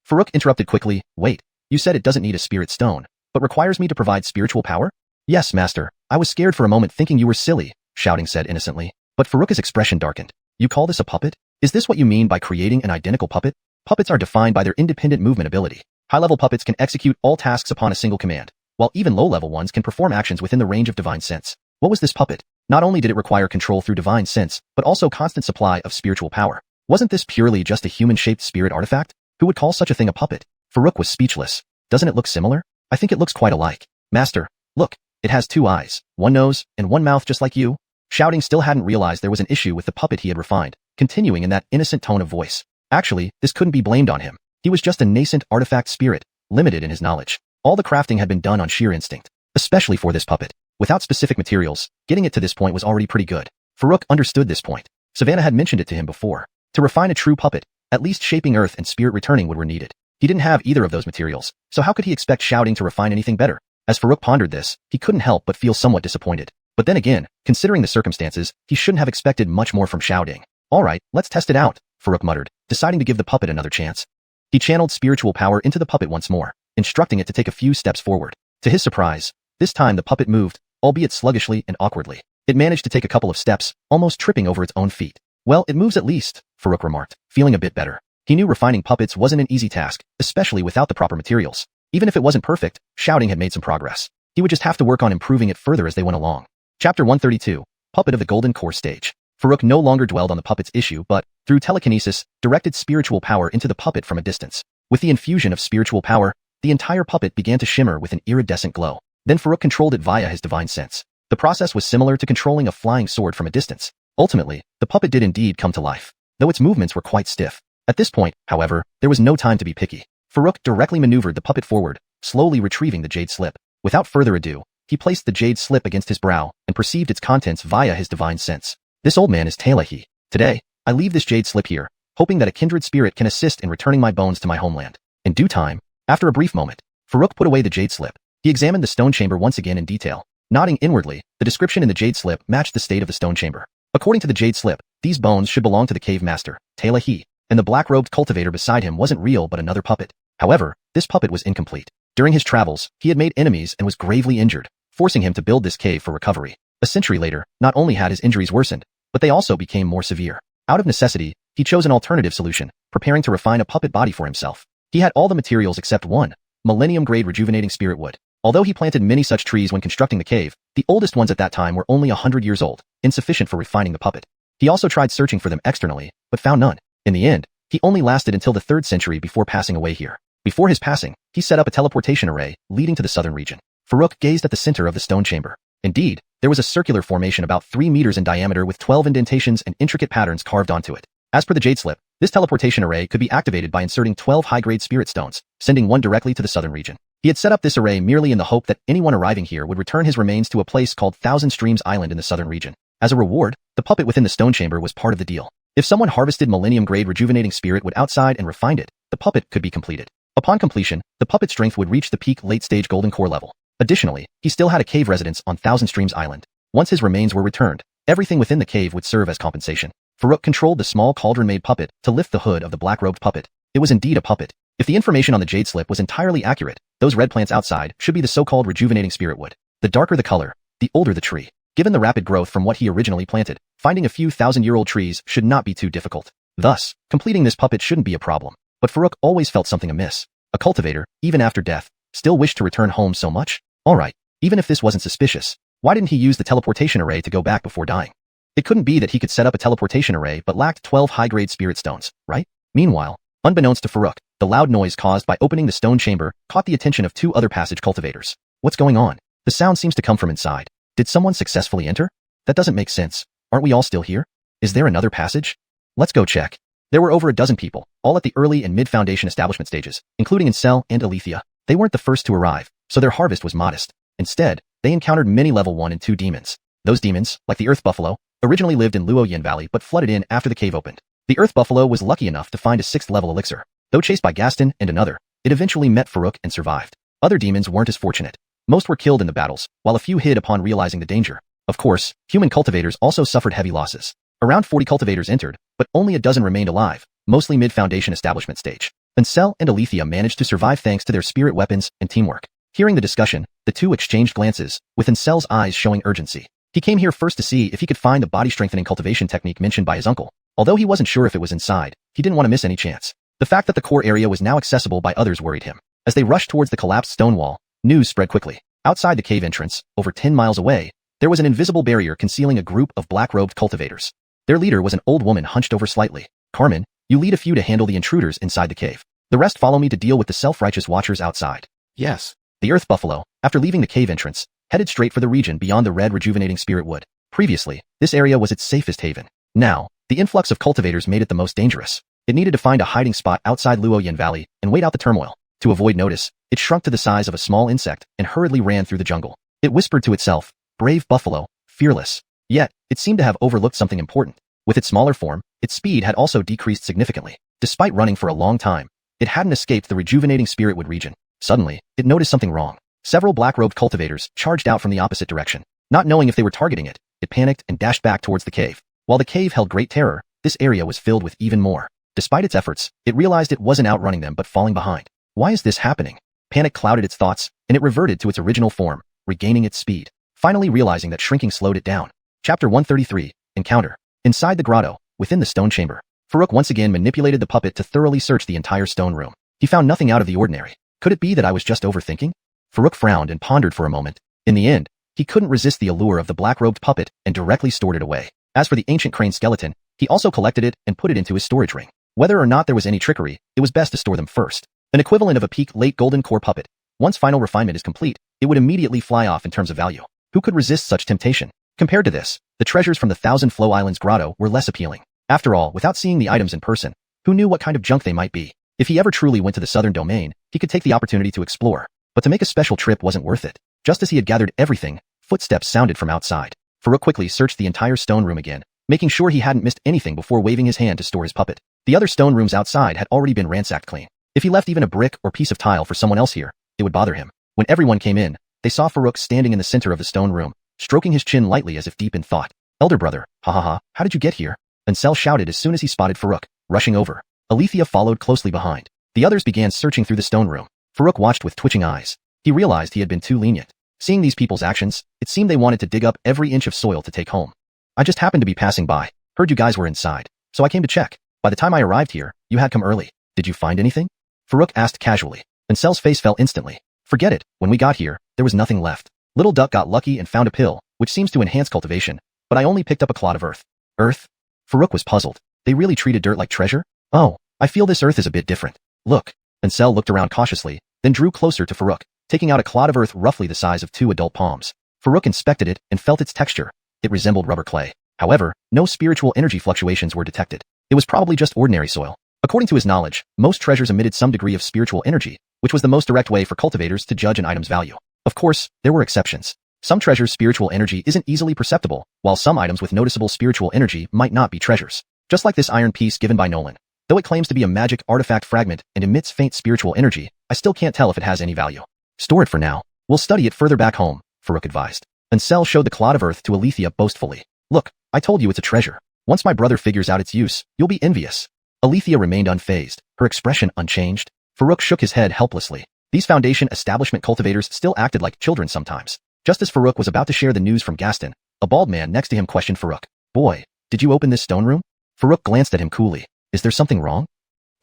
Faruk interrupted quickly, "Wait, you said it doesn't need a spirit stone, but requires me to provide spiritual power?" "Yes, master. I was scared for a moment thinking you were silly," Shouting said innocently. But Faruk's expression darkened. "You call this a puppet? Is this what you mean by creating an identical puppet?" Puppets are defined by their independent movement ability. High-level puppets can execute all tasks upon a single command, while even low-level ones can perform actions within the range of divine sense. What was this puppet? Not only did it require control through divine sense, but also constant supply of spiritual power. Wasn't this purely just a human-shaped spirit artifact? Who would call such a thing a puppet? Faruk was speechless. Doesn't it look similar? I think it looks quite alike. Master, look. It has 2 eyes, 1 nose, and 1 mouth just like you. Shouting still hadn't realized there was an issue with the puppet he had refined, continuing in that innocent tone of voice. Actually, this couldn't be blamed on him. He was just a nascent artifact spirit, limited in his knowledge. All the crafting had been done on sheer instinct, especially for this puppet. Without specific materials, getting it to this point was already pretty good. Faruk understood this point. Savannah had mentioned it to him before. To refine a true puppet, at least shaping earth and spirit returning were needed. He didn't have either of those materials, so how could he expect Shouting to refine anything better? As Faruk pondered this, he couldn't help but feel somewhat disappointed. But then again, considering the circumstances, he shouldn't have expected much more from Shouting. "Alright, let's test it out," Faruk muttered, deciding to give the puppet another chance. He channeled spiritual power into the puppet once more, instructing it to take a few steps forward. To his surprise, this time the puppet moved, albeit sluggishly and awkwardly. It managed to take a couple of steps, almost tripping over its own feet. Well, it moves at least, Farouk remarked, feeling a bit better. He knew refining puppets wasn't an easy task, especially without the proper materials. Even if it wasn't perfect, Shouting had made some progress. He would just have to work on improving it further as they went along. Chapter 132, Puppet of the Golden Core Stage. Farouk no longer dwelled on the puppet's issue but, through telekinesis, directed spiritual power into the puppet from a distance. With the infusion of spiritual power, the entire puppet began to shimmer with an iridescent glow. Then Farouk controlled it via his divine sense. The process was similar to controlling a flying sword from a distance. Ultimately, the puppet did indeed come to life, though its movements were quite stiff. At this point, however, there was no time to be picky. Farouk directly maneuvered the puppet forward, slowly retrieving the jade slip. Without further ado, he placed the jade slip against his brow and perceived its contents via his divine sense. This old man is Telahi. Today, I leave this jade slip here, hoping that a kindred spirit can assist in returning my bones to my homeland. In due time, after a brief moment, Farouk put away the jade slip. He examined the stone chamber once again in detail. Nodding inwardly, the description in the jade slip matched the state of the stone chamber. According to the jade slip, these bones should belong to the cave master, Telahi, and the black-robed cultivator beside him wasn't real but another puppet. However, this puppet was incomplete. During his travels, he had made enemies and was gravely injured, forcing him to build this cave for recovery. A century later, not only had his injuries worsened, but they also became more severe. Out of necessity, he chose an alternative solution, preparing to refine a puppet body for himself. He had all the materials except one, millennium-grade rejuvenating spirit wood. Although he planted many such trees when constructing the cave, the oldest ones at that time were only 100 years old, insufficient for refining the puppet. He also tried searching for them externally, but found none. In the end, he only lasted until the 3rd century before passing away here. Before his passing, he set up a teleportation array leading to the southern region. Farouk gazed at the center of the stone chamber. Indeed, there was a circular formation about 3 meters in diameter with 12 indentations and intricate patterns carved onto it. As per the jade slip, this teleportation array could be activated by inserting 12 high-grade spirit stones, sending one directly to the southern region. He had set up this array merely in the hope that anyone arriving here would return his remains to a place called Thousand Streams Island in the southern region. As a reward, the puppet within the stone chamber was part of the deal. If someone harvested millennium-grade rejuvenating spirit wood outside and refined it, the puppet could be completed. Upon completion, the puppet's strength would reach the peak late-stage golden core level. Additionally, he still had a cave residence on Thousand Streams Island. Once his remains were returned, everything within the cave would serve as compensation. Farouk controlled the small cauldron-made puppet to lift the hood of the black-robed puppet. It was indeed a puppet. If the information on the jade slip was entirely accurate, those red plants outside should be the so-called rejuvenating spirit wood. The darker the color, the older the tree. Given the rapid growth from what he originally planted, finding a few thousand-year-old trees should not be too difficult. Thus, completing this puppet shouldn't be a problem. But Farouk always felt something amiss. A cultivator, even after death, still wished to return home so much? Alright, even if this wasn't suspicious, why didn't he use the teleportation array to go back before dying? It couldn't be that he could set up a teleportation array but lacked 12 high-grade spirit stones, right? Meanwhile, unbeknownst to Farouk, the loud noise caused by opening the stone chamber caught the attention of 2 other passage cultivators. What's going on? The sound seems to come from inside. Did someone successfully enter? That doesn't make sense. Aren't we all still here? Is there another passage? Let's go check. There were over a dozen people, all at the early and mid-foundation establishment stages, including Ancestral and Althia. They weren't the first to arrive, so their harvest was modest. Instead, they encountered many level 1 and 2 demons. Those demons, like the Earth Buffalo, originally lived in Luoyin Valley but flooded in after the cave opened. The Earth Buffalo was lucky enough to find a 6th level elixir. Though chased by Gaston and another, it eventually met Farouk and survived. Other demons weren't as fortunate. Most were killed in the battles, while a few hid upon realizing the danger. Of course, human cultivators also suffered heavy losses. Around 40 cultivators entered, but only a dozen remained alive, mostly mid-foundation establishment stage. Ancestral and Althia managed to survive thanks to their spirit weapons and teamwork. Hearing the discussion, the 2 exchanged glances, with Ancel's eyes showing urgency. He came here first to see if he could find the body-strengthening cultivation technique mentioned by his uncle. Although he wasn't sure if it was inside, he didn't want to miss any chance. The fact that the core area was now accessible by others worried him. As they rushed towards the collapsed stone wall, news spread quickly. Outside the cave entrance, over 10 miles away, there was an invisible barrier concealing a group of black-robed cultivators. Their leader was an old woman hunched over slightly. Carmen, you lead a few to handle the intruders inside the cave. The rest follow me to deal with the self-righteous watchers outside. Yes. The Earth Buffalo, after leaving the cave entrance, headed straight for the region beyond the red rejuvenating spirit wood. Previously, this area was its safest haven. Now, the influx of cultivators made it the most dangerous. It needed to find a hiding spot outside Luoyin Valley and wait out the turmoil. To avoid notice, it shrunk to the size of a small insect and hurriedly ran through the jungle. It whispered to itself, "Brave buffalo, fearless." Yet, it seemed to have overlooked something important. With its smaller form, its speed had also decreased significantly. Despite running for a long time, it hadn't escaped the rejuvenating spirit wood region. Suddenly, it noticed something wrong. Several black-robed cultivators charged out from the opposite direction. Not knowing if they were targeting it, it panicked and dashed back towards the cave. While the cave held great terror, this area was filled with even more. Despite its efforts, it realized it wasn't outrunning them but falling behind. Why is this happening? Panic clouded its thoughts, and it reverted to its original form, regaining its speed. Finally realizing that shrinking slowed it down. Chapter 133, Encounter. Inside the grotto, within the stone chamber, Farouk once again manipulated the puppet to thoroughly search the entire stone room. He found nothing out of the ordinary. Could it be that I was just overthinking? Farouk frowned and pondered for a moment. In the end, he couldn't resist the allure of the black-robed puppet and directly stored it away. As for the ancient crane skeleton, he also collected it and put it into his storage ring. Whether or not there was any trickery, it was best to store them first. An equivalent of a peak late golden core puppet. Once final refinement is complete, it would immediately fly off in terms of value. Who could resist such temptation? Compared to this, the treasures from the Thousand Flow Islands grotto were less appealing. After all, without seeing the items in person, who knew what kind of junk they might be? If he ever truly went to the southern domain, he could take the opportunity to explore. But to make a special trip wasn't worth it. Just as he had gathered everything, footsteps sounded from outside. Farouk quickly searched the entire stone room again, making sure he hadn't missed anything before waving his hand to store his puppet. The other stone rooms outside had already been ransacked clean. If he left even a brick or piece of tile for someone else here, it would bother him. When everyone came in, they saw Farouk standing in the center of the stone room, stroking his chin lightly as if deep in thought. Elder brother, ha ha ha, how did you get here? Ansel shouted as soon as he spotted Farouk, rushing over. Althia followed closely behind. The others began searching through the stone room. Farouk watched with twitching eyes. He realized he had been too lenient. Seeing these people's actions, it seemed they wanted to dig up every inch of soil to take home. I just happened to be passing by, heard you guys were inside, so I came to check. By the time I arrived here, you had come early. Did you find anything? Farouk asked casually. Ansel's face fell instantly. Forget it, when we got here, there was nothing left. Little Duck got lucky and found a pill, which seems to enhance cultivation, but I only picked up a clod of earth. Earth? Farouk was puzzled. They really treated dirt like treasure? Oh, I feel this earth is a bit different. Look. Ansel looked around cautiously, then drew closer to Farouk, taking out a clod of earth roughly the size of 2 adult palms. Farouk inspected it and felt its texture. It resembled rubber clay. However, no spiritual energy fluctuations were detected. It was probably just ordinary soil. According to his knowledge, most treasures emitted some degree of spiritual energy, which was the most direct way for cultivators to judge an item's value. Of course, there were exceptions. Some treasures' spiritual energy isn't easily perceptible, while some items with noticeable spiritual energy might not be treasures. Just like this iron piece given by Nolan. Though it claims to be a magic artifact fragment and emits faint spiritual energy, I still can't tell if it has any value. Store it for now. We'll study it further back home, Farouk advised. Ansel showed the clod of earth to Althia boastfully. Look, I told you it's a treasure. Once my brother figures out its use, you'll be envious. Althia remained unfazed, her expression unchanged. Farouk shook his head helplessly. These Foundation establishment cultivators still acted like children sometimes. Just as Farouk was about to share the news from Gaston, a bald man next to him questioned Farouk. Boy, did you open this stone room? Farouk glanced at him coolly. Is there something wrong?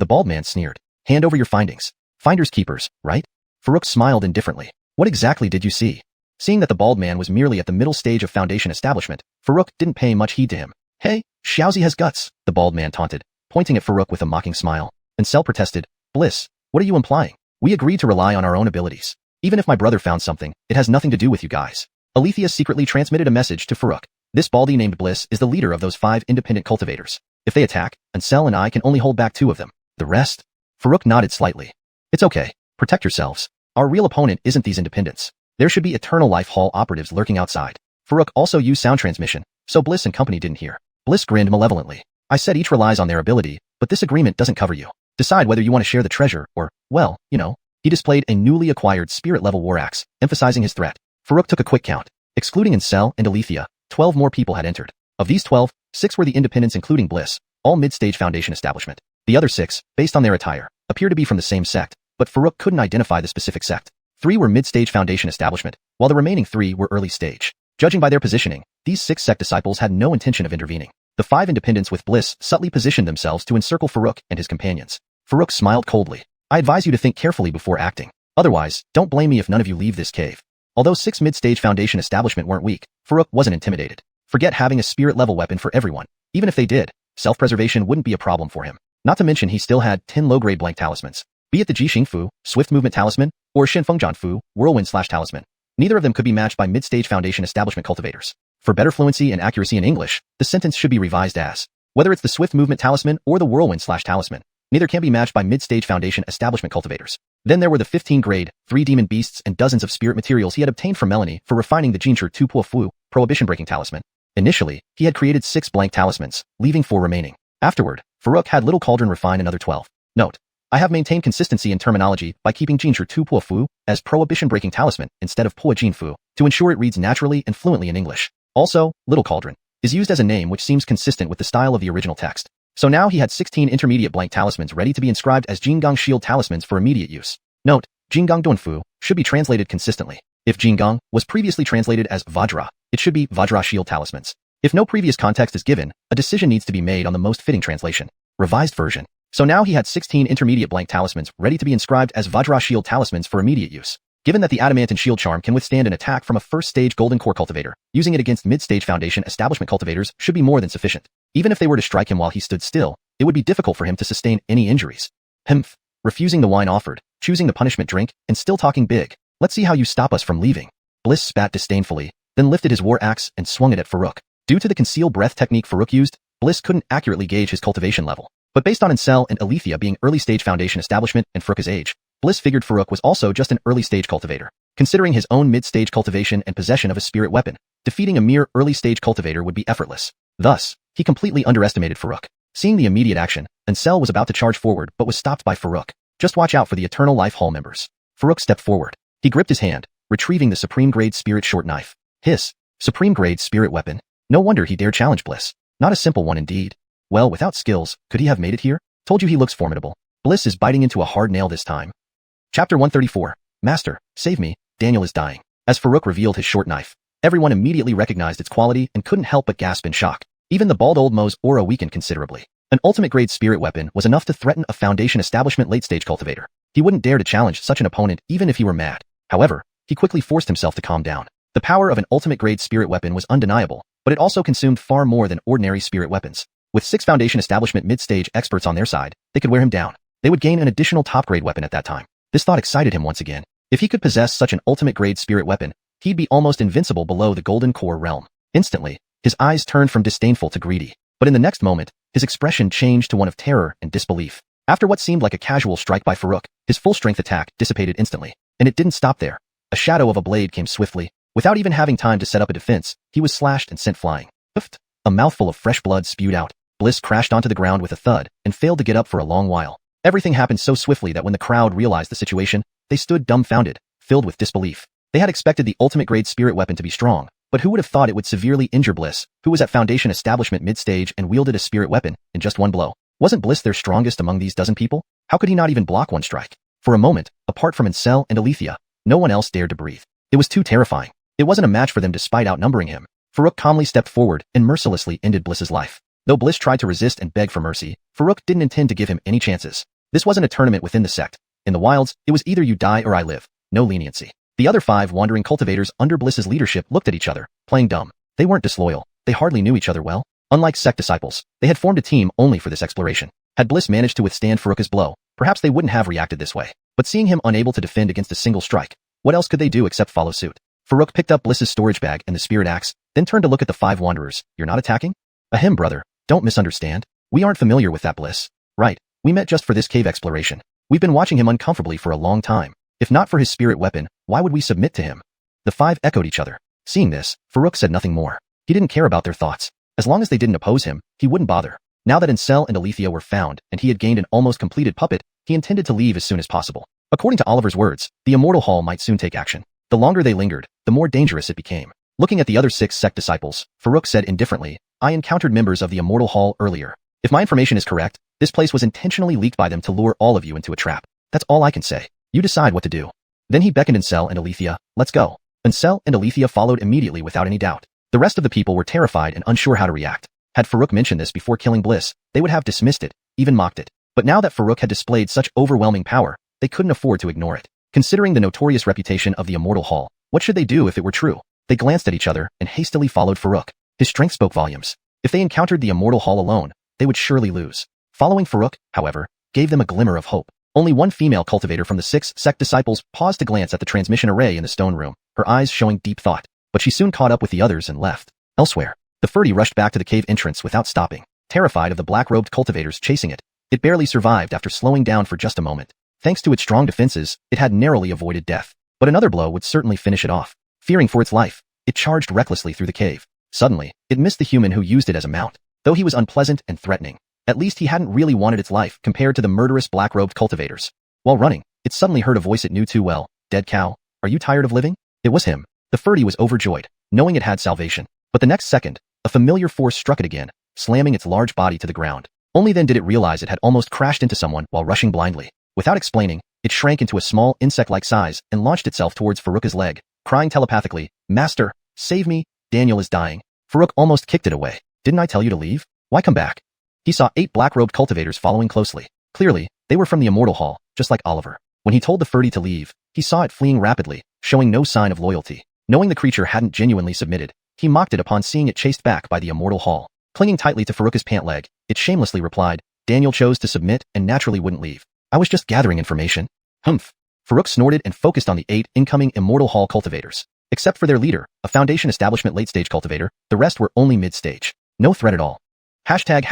The bald man sneered. Hand over your findings. Finders keepers, right? Farouk smiled indifferently. What exactly did you see? Seeing that the bald man was merely at the middle stage of Foundation establishment, Farouk didn't pay much heed to him. Hey, Xiaozi has guts, the bald man taunted, pointing at Farouk with a mocking smile. Ansel protested. Bliss, what are you implying? We agreed to rely on our own abilities. Even if my brother found something, it has nothing to do with you guys. Althia secretly transmitted a message to Farouk. This baldy named Bliss is the leader of those 5 independent cultivators. If they attack, Ansel and I can only hold back 2 of them. The rest? Farouk nodded slightly. It's okay. Protect yourselves. Our real opponent isn't these independents. There should be Eternal Life Hall operatives lurking outside. Farouk also used sound transmission, so Bliss and company didn't hear. Bliss grinned malevolently. I said each relies on their ability, but this agreement doesn't cover you. Decide whether you want to share the treasure or, well, you know. He displayed a newly acquired spirit-level war axe, emphasizing his threat. Farouk took a quick count. Excluding Ansel and Althia, 12 more people had entered. Of these 12, 6 were the independents including Bliss, all mid-stage Foundation establishment. The other 6, based on their attire, appear to be from the same sect, but Farouk couldn't identify the specific sect. 3 were mid-stage Foundation establishment, while the remaining 3 were early stage. Judging by their positioning, these 6 sect disciples had no intention of intervening. The 5 independents with Bliss subtly positioned themselves to encircle Farouk and his companions. Farouk smiled coldly. I advise you to think carefully before acting. Otherwise, don't blame me if none of you leave this cave. Although 6 mid-stage Foundation establishment weren't weak, Farouk wasn't intimidated. Forget having a spirit-level weapon for everyone. Even if they did, self-preservation wouldn't be a problem for him. Not to mention he still had 10 low-grade blank talismans. Be it the Jixing Fu, Swift Movement Talisman, or Shenfengjian Fu, Whirlwind/Talisman. Neither of them could be matched by mid-stage Foundation establishment cultivators. For better fluency and accuracy in English, the sentence should be revised as, whether it's the Swift Movement Talisman or the Whirlwind/Talisman, neither can be matched by mid-stage Foundation establishment cultivators. Then there were the 15-grade, 3 demon beasts and dozens of spirit materials he had obtained from Melanie for refining the Jinshi Tu Po Fu, prohibition-breaking talisman. Initially, he had created 6 blank talismans, leaving 4 remaining. Afterward, Farouk had Little Cauldron refine another 12. Note: I have maintained consistency in terminology by keeping Jinshi Tu Po Fu as prohibition-breaking talisman instead of Po Jin Fu, to ensure it reads naturally and fluently in English. Also, Little Cauldron is used as a name which seems consistent with the style of the original text. So now he had 16 intermediate blank talismans ready to be inscribed as Jinggang Shield talismans for immediate use. Note, Jinggang Donfu should be translated consistently. If Jinggang was previously translated as Vajra, it should be Vajra Shield talismans. If no previous context is given, a decision needs to be made on the most fitting translation. Revised version. So now he had 16 intermediate blank talismans ready to be inscribed as Vajra Shield talismans for immediate use. Given that the Adamantine Shield Charm can withstand an attack from a first-stage Golden Core cultivator, using it against mid-stage Foundation Establishment cultivators should be more than sufficient. Even if they were to strike him while he stood still, it would be difficult for him to sustain any injuries. Humph. Refusing the wine offered, choosing the punishment drink, and still talking big. Let's see how you stop us from leaving. Bliss spat disdainfully, then lifted his war axe and swung it at Farouk. Due to the conceal breath technique Farouk used, Bliss couldn't accurately gauge his cultivation level. But based on Ancestral and Althia being early-stage Foundation Establishment and Farouk's age, Bliss figured Farouk was also just an early-stage cultivator. Considering his own mid-stage cultivation and possession of a spirit weapon, defeating a mere early-stage cultivator would be effortless. Thus, he completely underestimated Farouk. Seeing the immediate action, Ancestral was about to charge forward but was stopped by Farouk. Just watch out for the Eternal Life Hall members. Farouk stepped forward. He gripped his hand, retrieving the Supreme Grade Spirit Short Knife. Hiss. Supreme Grade Spirit Weapon. No wonder he dared challenge Bliss. Not a simple one indeed. Well, without skills, could he have made it here? Told you he looks formidable. Bliss is biting into a hard nail this time. Chapter 134. Master, save me, Daniel is dying. As Farouk revealed his short knife, everyone immediately recognized its quality and couldn't help but gasp in shock. Even the bald old Mo's aura weakened considerably. An ultimate grade spirit weapon was enough to threaten a Foundation Establishment late-stage cultivator. He wouldn't dare to challenge such an opponent even if he were mad. However, he quickly forced himself to calm down. The power of an ultimate grade spirit weapon was undeniable, but it also consumed far more than ordinary spirit weapons. With 6 Foundation Establishment mid-stage experts on their side, they could wear him down. They would gain an additional top-grade weapon at that time. This thought excited him once again. If he could possess such an ultimate-grade spirit weapon, he'd be almost invincible below the Golden Core realm. Instantly, his eyes turned from disdainful to greedy. But in the next moment, his expression changed to one of terror and disbelief. After what seemed like a casual strike by Farouk, his full-strength attack dissipated instantly. And it didn't stop there. A shadow of a blade came swiftly. Without even having time to set up a defense, he was slashed and sent flying. Oofed. A mouthful of fresh blood spewed out. Bliss crashed onto the ground with a thud and failed to get up for a long while. Everything happened so swiftly that when the crowd realized the situation, they stood dumbfounded, filled with disbelief. They had expected the ultimate-grade spirit weapon to be strong, but who would have thought it would severely injure Bliss, who was at Foundation Establishment mid-stage and wielded a spirit weapon in just one blow? Wasn't Bliss their strongest among these dozen people? How could he not even block one strike? For a moment, apart from Ancestral and Althia, no one else dared to breathe. It was too terrifying. It wasn't a match for them despite outnumbering him. Farouk calmly stepped forward and mercilessly ended Bliss's life. Though Bliss tried to resist and beg for mercy, Farouk didn't intend to give him any chances. This wasn't a tournament within the sect. In the wilds, it was either you die or I live. No leniency. The other 5 wandering cultivators under Bliss's leadership looked at each other, playing dumb. They weren't disloyal. They hardly knew each other well. Unlike sect disciples, they had formed a team only for this exploration. Had Bliss managed to withstand Farouk's blow, perhaps they wouldn't have reacted this way. But seeing him unable to defend against a single strike, what else could they do except follow suit? Farouk picked up Bliss's storage bag and the spirit axe, then turned to look at the 5 wanderers. You're not attacking? Ahem, brother. Don't misunderstand. We aren't familiar with that Bliss. Right. We met just for this cave exploration. We've been watching him uncomfortably for a long time. If not for his spirit weapon, why would we submit to him? The 5 echoed each other. Seeing this, Farouk said nothing more. He didn't care about their thoughts. As long as they didn't oppose him, he wouldn't bother. Now that Ancestral and Althia were found, and he had gained an almost completed puppet, he intended to leave as soon as possible. According to Oliver's words, the Immortal Hall might soon take action. The longer they lingered, the more dangerous it became. Looking at the other 6 sect disciples, Farouk said indifferently, I encountered members of the Immortal Hall earlier. If my information is correct, this place was intentionally leaked by them to lure all of you into a trap. That's all I can say. You decide what to do. Then he beckoned Ancestral and Althia. Let's go. Ancestral and Althia followed immediately without any doubt. The rest of the people were terrified and unsure how to react. Had Farouk mentioned this before killing Bliss, they would have dismissed it, even mocked it. But now that Farouk had displayed such overwhelming power, they couldn't afford to ignore it. Considering the notorious reputation of the Immortal Hall, what should they do if it were true? They glanced at each other and hastily followed Farouk. His strength spoke volumes. If they encountered the Immortal Hall alone, they would surely lose. Following Farouk, however, gave them a glimmer of hope. Only one female cultivator from the 6 sect disciples paused to glance at the transmission array in the stone room, her eyes showing deep thought. But she soon caught up with the others and left. Elsewhere, the Ferdy rushed back to the cave entrance without stopping, terrified of the black-robed cultivators chasing it. It barely survived after slowing down for just a moment. Thanks to its strong defenses, it had narrowly avoided death. But another blow would certainly finish it off. Fearing for its life, it charged recklessly through the cave. Suddenly, it missed the human who used it as a mount. Though he was unpleasant and threatening, at least he hadn't really wanted its life compared to the murderous black-robed cultivators. While running, it suddenly heard a voice it knew too well. Dead cow, are you tired of living? It was him. The Ferdy was overjoyed, knowing it had salvation. But the next second, a familiar force struck it again, slamming its large body to the ground. Only then did it realize it had almost crashed into someone while rushing blindly. Without explaining, it shrank into a small, insect-like size and launched itself towards Faruka's leg, crying telepathically, "Master, save me, Daniel is dying." Faruk almost kicked it away. "Didn't I tell you to leave? Why come back?" He saw 8 black-robed cultivators following closely. Clearly, they were from the Immortal Hall, just like Oliver. When he told the Furdy to leave, he saw it fleeing rapidly, showing no sign of loyalty. Knowing the creature hadn't genuinely submitted, he mocked it upon seeing it chased back by the Immortal Hall. Clinging tightly to Faruka's pant leg, it shamelessly replied, "Daniel chose to submit and naturally wouldn't leave. I was just gathering information." Humph. Faruk snorted and focused on the 8 incoming Immortal Hall cultivators. Except for their leader, a Foundation Establishment late-stage cultivator, the rest were only mid-stage. No threat at all. Hashtag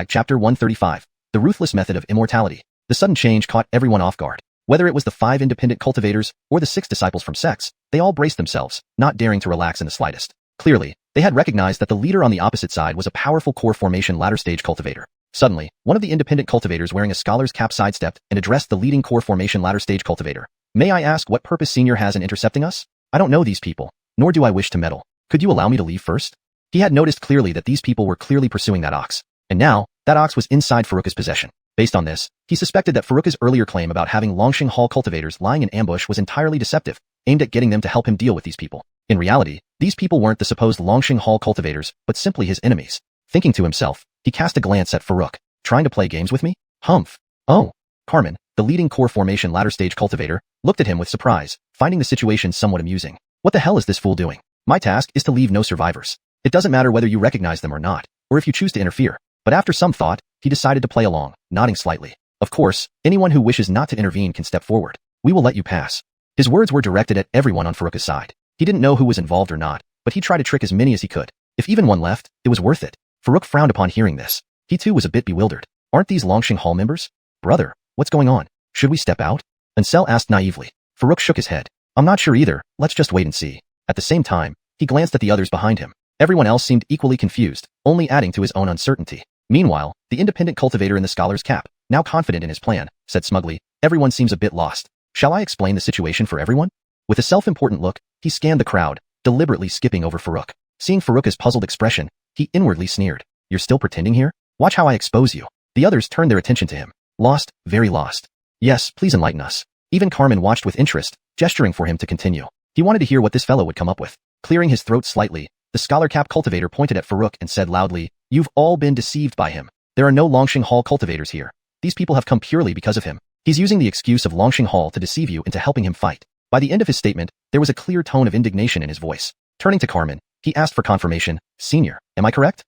Chapter 135. The Ruthless Method of Immortality. The sudden change caught everyone off guard. Whether it was the 5 independent cultivators or the 6 disciples from sects, they all braced themselves, not daring to relax in the slightest. Clearly, they had recognized that the leader on the opposite side was a powerful core formation ladder-stage cultivator. Suddenly, one of the independent cultivators wearing a scholar's cap sidestepped and addressed the leading core formation ladder-stage cultivator. "May I ask what purpose Senior has in intercepting us? I don't know these people, nor do I wish to meddle. Could you allow me to leave first?" He had noticed clearly that these people were clearly pursuing that ox. And now, that ox was inside Faruka's possession. Based on this, he suspected that Faruka's earlier claim about having Longxing Hall cultivators lying in ambush was entirely deceptive, aimed at getting them to help him deal with these people. In reality, these people weren't the supposed Longxing Hall cultivators, but simply his enemies. Thinking to himself, he cast a glance at Faruk. "Trying to play games with me? Humph." Oh. Carmen, the leading core formation ladder-stage cultivator, looked at him with surprise, finding the situation somewhat amusing. "What the hell is this fool doing? My task is to leave no survivors. It doesn't matter whether you recognize them or not, or if you choose to interfere." But after some thought, he decided to play along, nodding slightly. "Of course, anyone who wishes not to intervene can step forward. We will let you pass." His words were directed at everyone on Faruka's side. He didn't know who was involved or not, but he tried to trick as many as he could. If even one left, it was worth it. Faruk frowned upon hearing this. He too was a bit bewildered. "Aren't these Longxing Hall members? Brother, what's going on? Should we step out?" Ansel asked naively. Faruk shook his head. "I'm not sure either, let's just wait and see." At the same time, he glanced at the others behind him. Everyone else seemed equally confused, only adding to his own uncertainty. Meanwhile, the independent cultivator in the scholar's cap, now confident in his plan, said smugly, "Everyone seems a bit lost. Shall I explain the situation for everyone?" With a self-important look, he scanned the crowd, deliberately skipping over Faruk. Seeing Faruka's puzzled expression, he inwardly sneered. "You're still pretending here? Watch how I expose you." The others turned their attention to him. "Lost, very lost. Yes, please enlighten us." Even Carmen watched with interest, gesturing for him to continue. He wanted to hear what this fellow would come up with. Clearing his throat slightly, the scholar cap cultivator pointed at Faruk and said loudly, "You've all been deceived by him. There are no Longxing Hall cultivators here. These people have come purely because of him. He's using the excuse of Longxing Hall to deceive you into helping him fight." By the end of his statement, there was a clear tone of indignation in his voice. Turning to Carmen, he asked for confirmation. "Senior, am I correct?"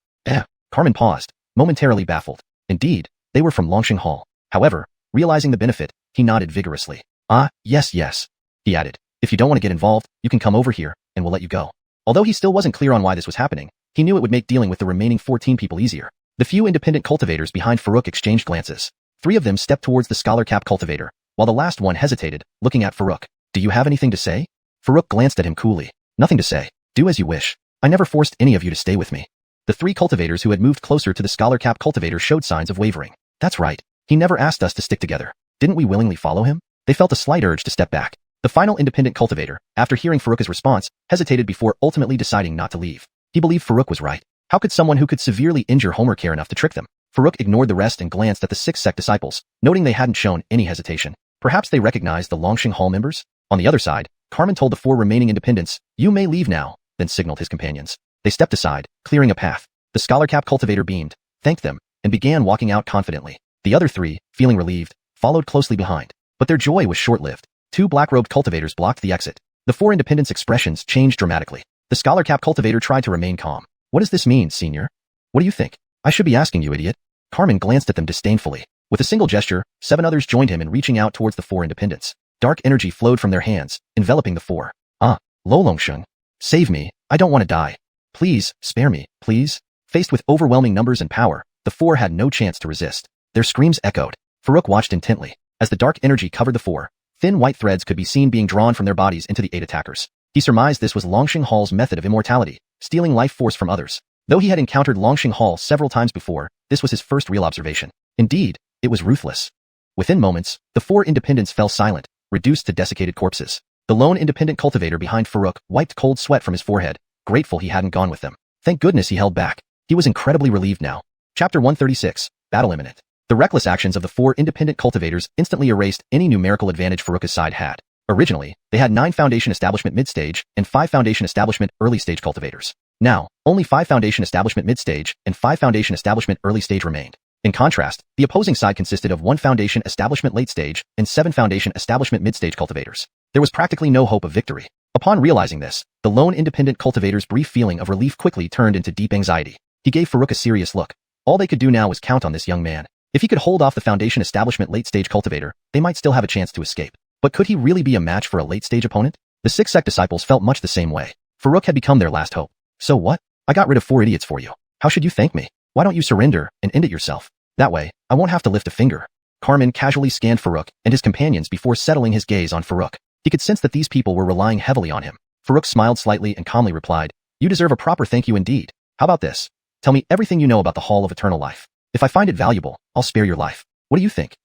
Carmen paused, momentarily baffled. Indeed, they were from Longxing Hall. However, realizing the benefit, he nodded vigorously. Yes, he added. "If you don't want to get involved, you can come over here, and we'll let you go." Although he still wasn't clear on why this was happening, he knew it would make dealing with the remaining 14 people easier. The few independent cultivators behind Faruk exchanged glances. 3 of them stepped towards the scholar cap cultivator, while the last one hesitated, looking at Faruk. "Do you have anything to say?" Faruk glanced at him coolly. "Nothing to say. Do as you wish. I never forced any of you to stay with me." The 3 cultivators who had moved closer to the scholar cap cultivator showed signs of wavering. "That's right. He never asked us to stick together. Didn't we willingly follow him?" They felt a slight urge to step back. The final independent cultivator, after hearing Faruka's response, hesitated before ultimately deciding not to leave. He believed Faruk was right. How could someone who could severely injure Homer care enough to trick them? Faruk ignored the rest and glanced at the 6 sect disciples, noting they hadn't shown any hesitation. Perhaps they recognized the Longxing Hall members? On the other side, Carmen told the 4 remaining independents, "You may leave now," then signaled his companions. They stepped aside, clearing a path. The scholar cap cultivator beamed, thanked them, and began walking out confidently. The other 3, feeling relieved, followed closely behind. But their joy was short-lived. 2 black-robed cultivators blocked the exit. The 4 independents' expressions changed dramatically. The scholar cap cultivator tried to remain calm. "What does this mean, senior? What do you think?" "I should be asking you, idiot." Carmen glanced at them disdainfully. With a single gesture, 7 others joined him in reaching out towards the 4 independents. Dark energy flowed from their hands, enveloping the 4. Lo Longsheng. Save me, I don't want to die. Please, spare me, please." Faced with overwhelming numbers and power, the 4 had no chance to resist. Their screams echoed. Faruk watched intently. As the dark energy covered the 4, thin white threads could be seen being drawn from their bodies into the 8 attackers. He surmised this was Longxing Hall's method of immortality, stealing life force from others. Though he had encountered Longxing Hall several times before, this was his first real observation. Indeed, it was ruthless. Within moments, the 4 independents fell silent, reduced to desiccated corpses. The lone independent cultivator behind Faruk wiped cold sweat from his forehead, grateful he hadn't gone with them. Thank goodness he held back. He was incredibly relieved now. Chapter 136. battle imminent. The reckless actions of the 4 independent cultivators instantly erased any numerical advantage Furuka's side had. Originally, they had 9 Foundation Establishment mid-stage and 5 Foundation Establishment early-stage cultivators. Now, only 5 Foundation Establishment mid-stage and 5 Foundation Establishment early-stage remained. In contrast, the opposing side consisted of 1 Foundation Establishment late-stage and 7 Foundation Establishment mid-stage cultivators. There was practically no hope of victory. Upon realizing this, the lone independent cultivator's brief feeling of relief quickly turned into deep anxiety. He gave Furuka a serious look. All they could do now was count on this young man. If he could hold off the Foundation Establishment late-stage cultivator, they might still have a chance to escape. But could he really be a match for a late-stage opponent? The 6 Sect disciples felt much the same way. Furuka had become their last hope. So what? I got rid of 4 idiots for you. How should you thank me? Why don't you surrender and end it yourself? That way, I won't have to lift a finger. Carmen casually scanned Furuka and his companions before settling his gaze on Furuka. He could sense that these people were relying heavily on him. Furuka smiled slightly and calmly replied, "You deserve a proper thank you indeed. How about this? Tell me everything you know about the Hall of Eternal Life. If I find it valuable, I'll spare your life. What do you think?"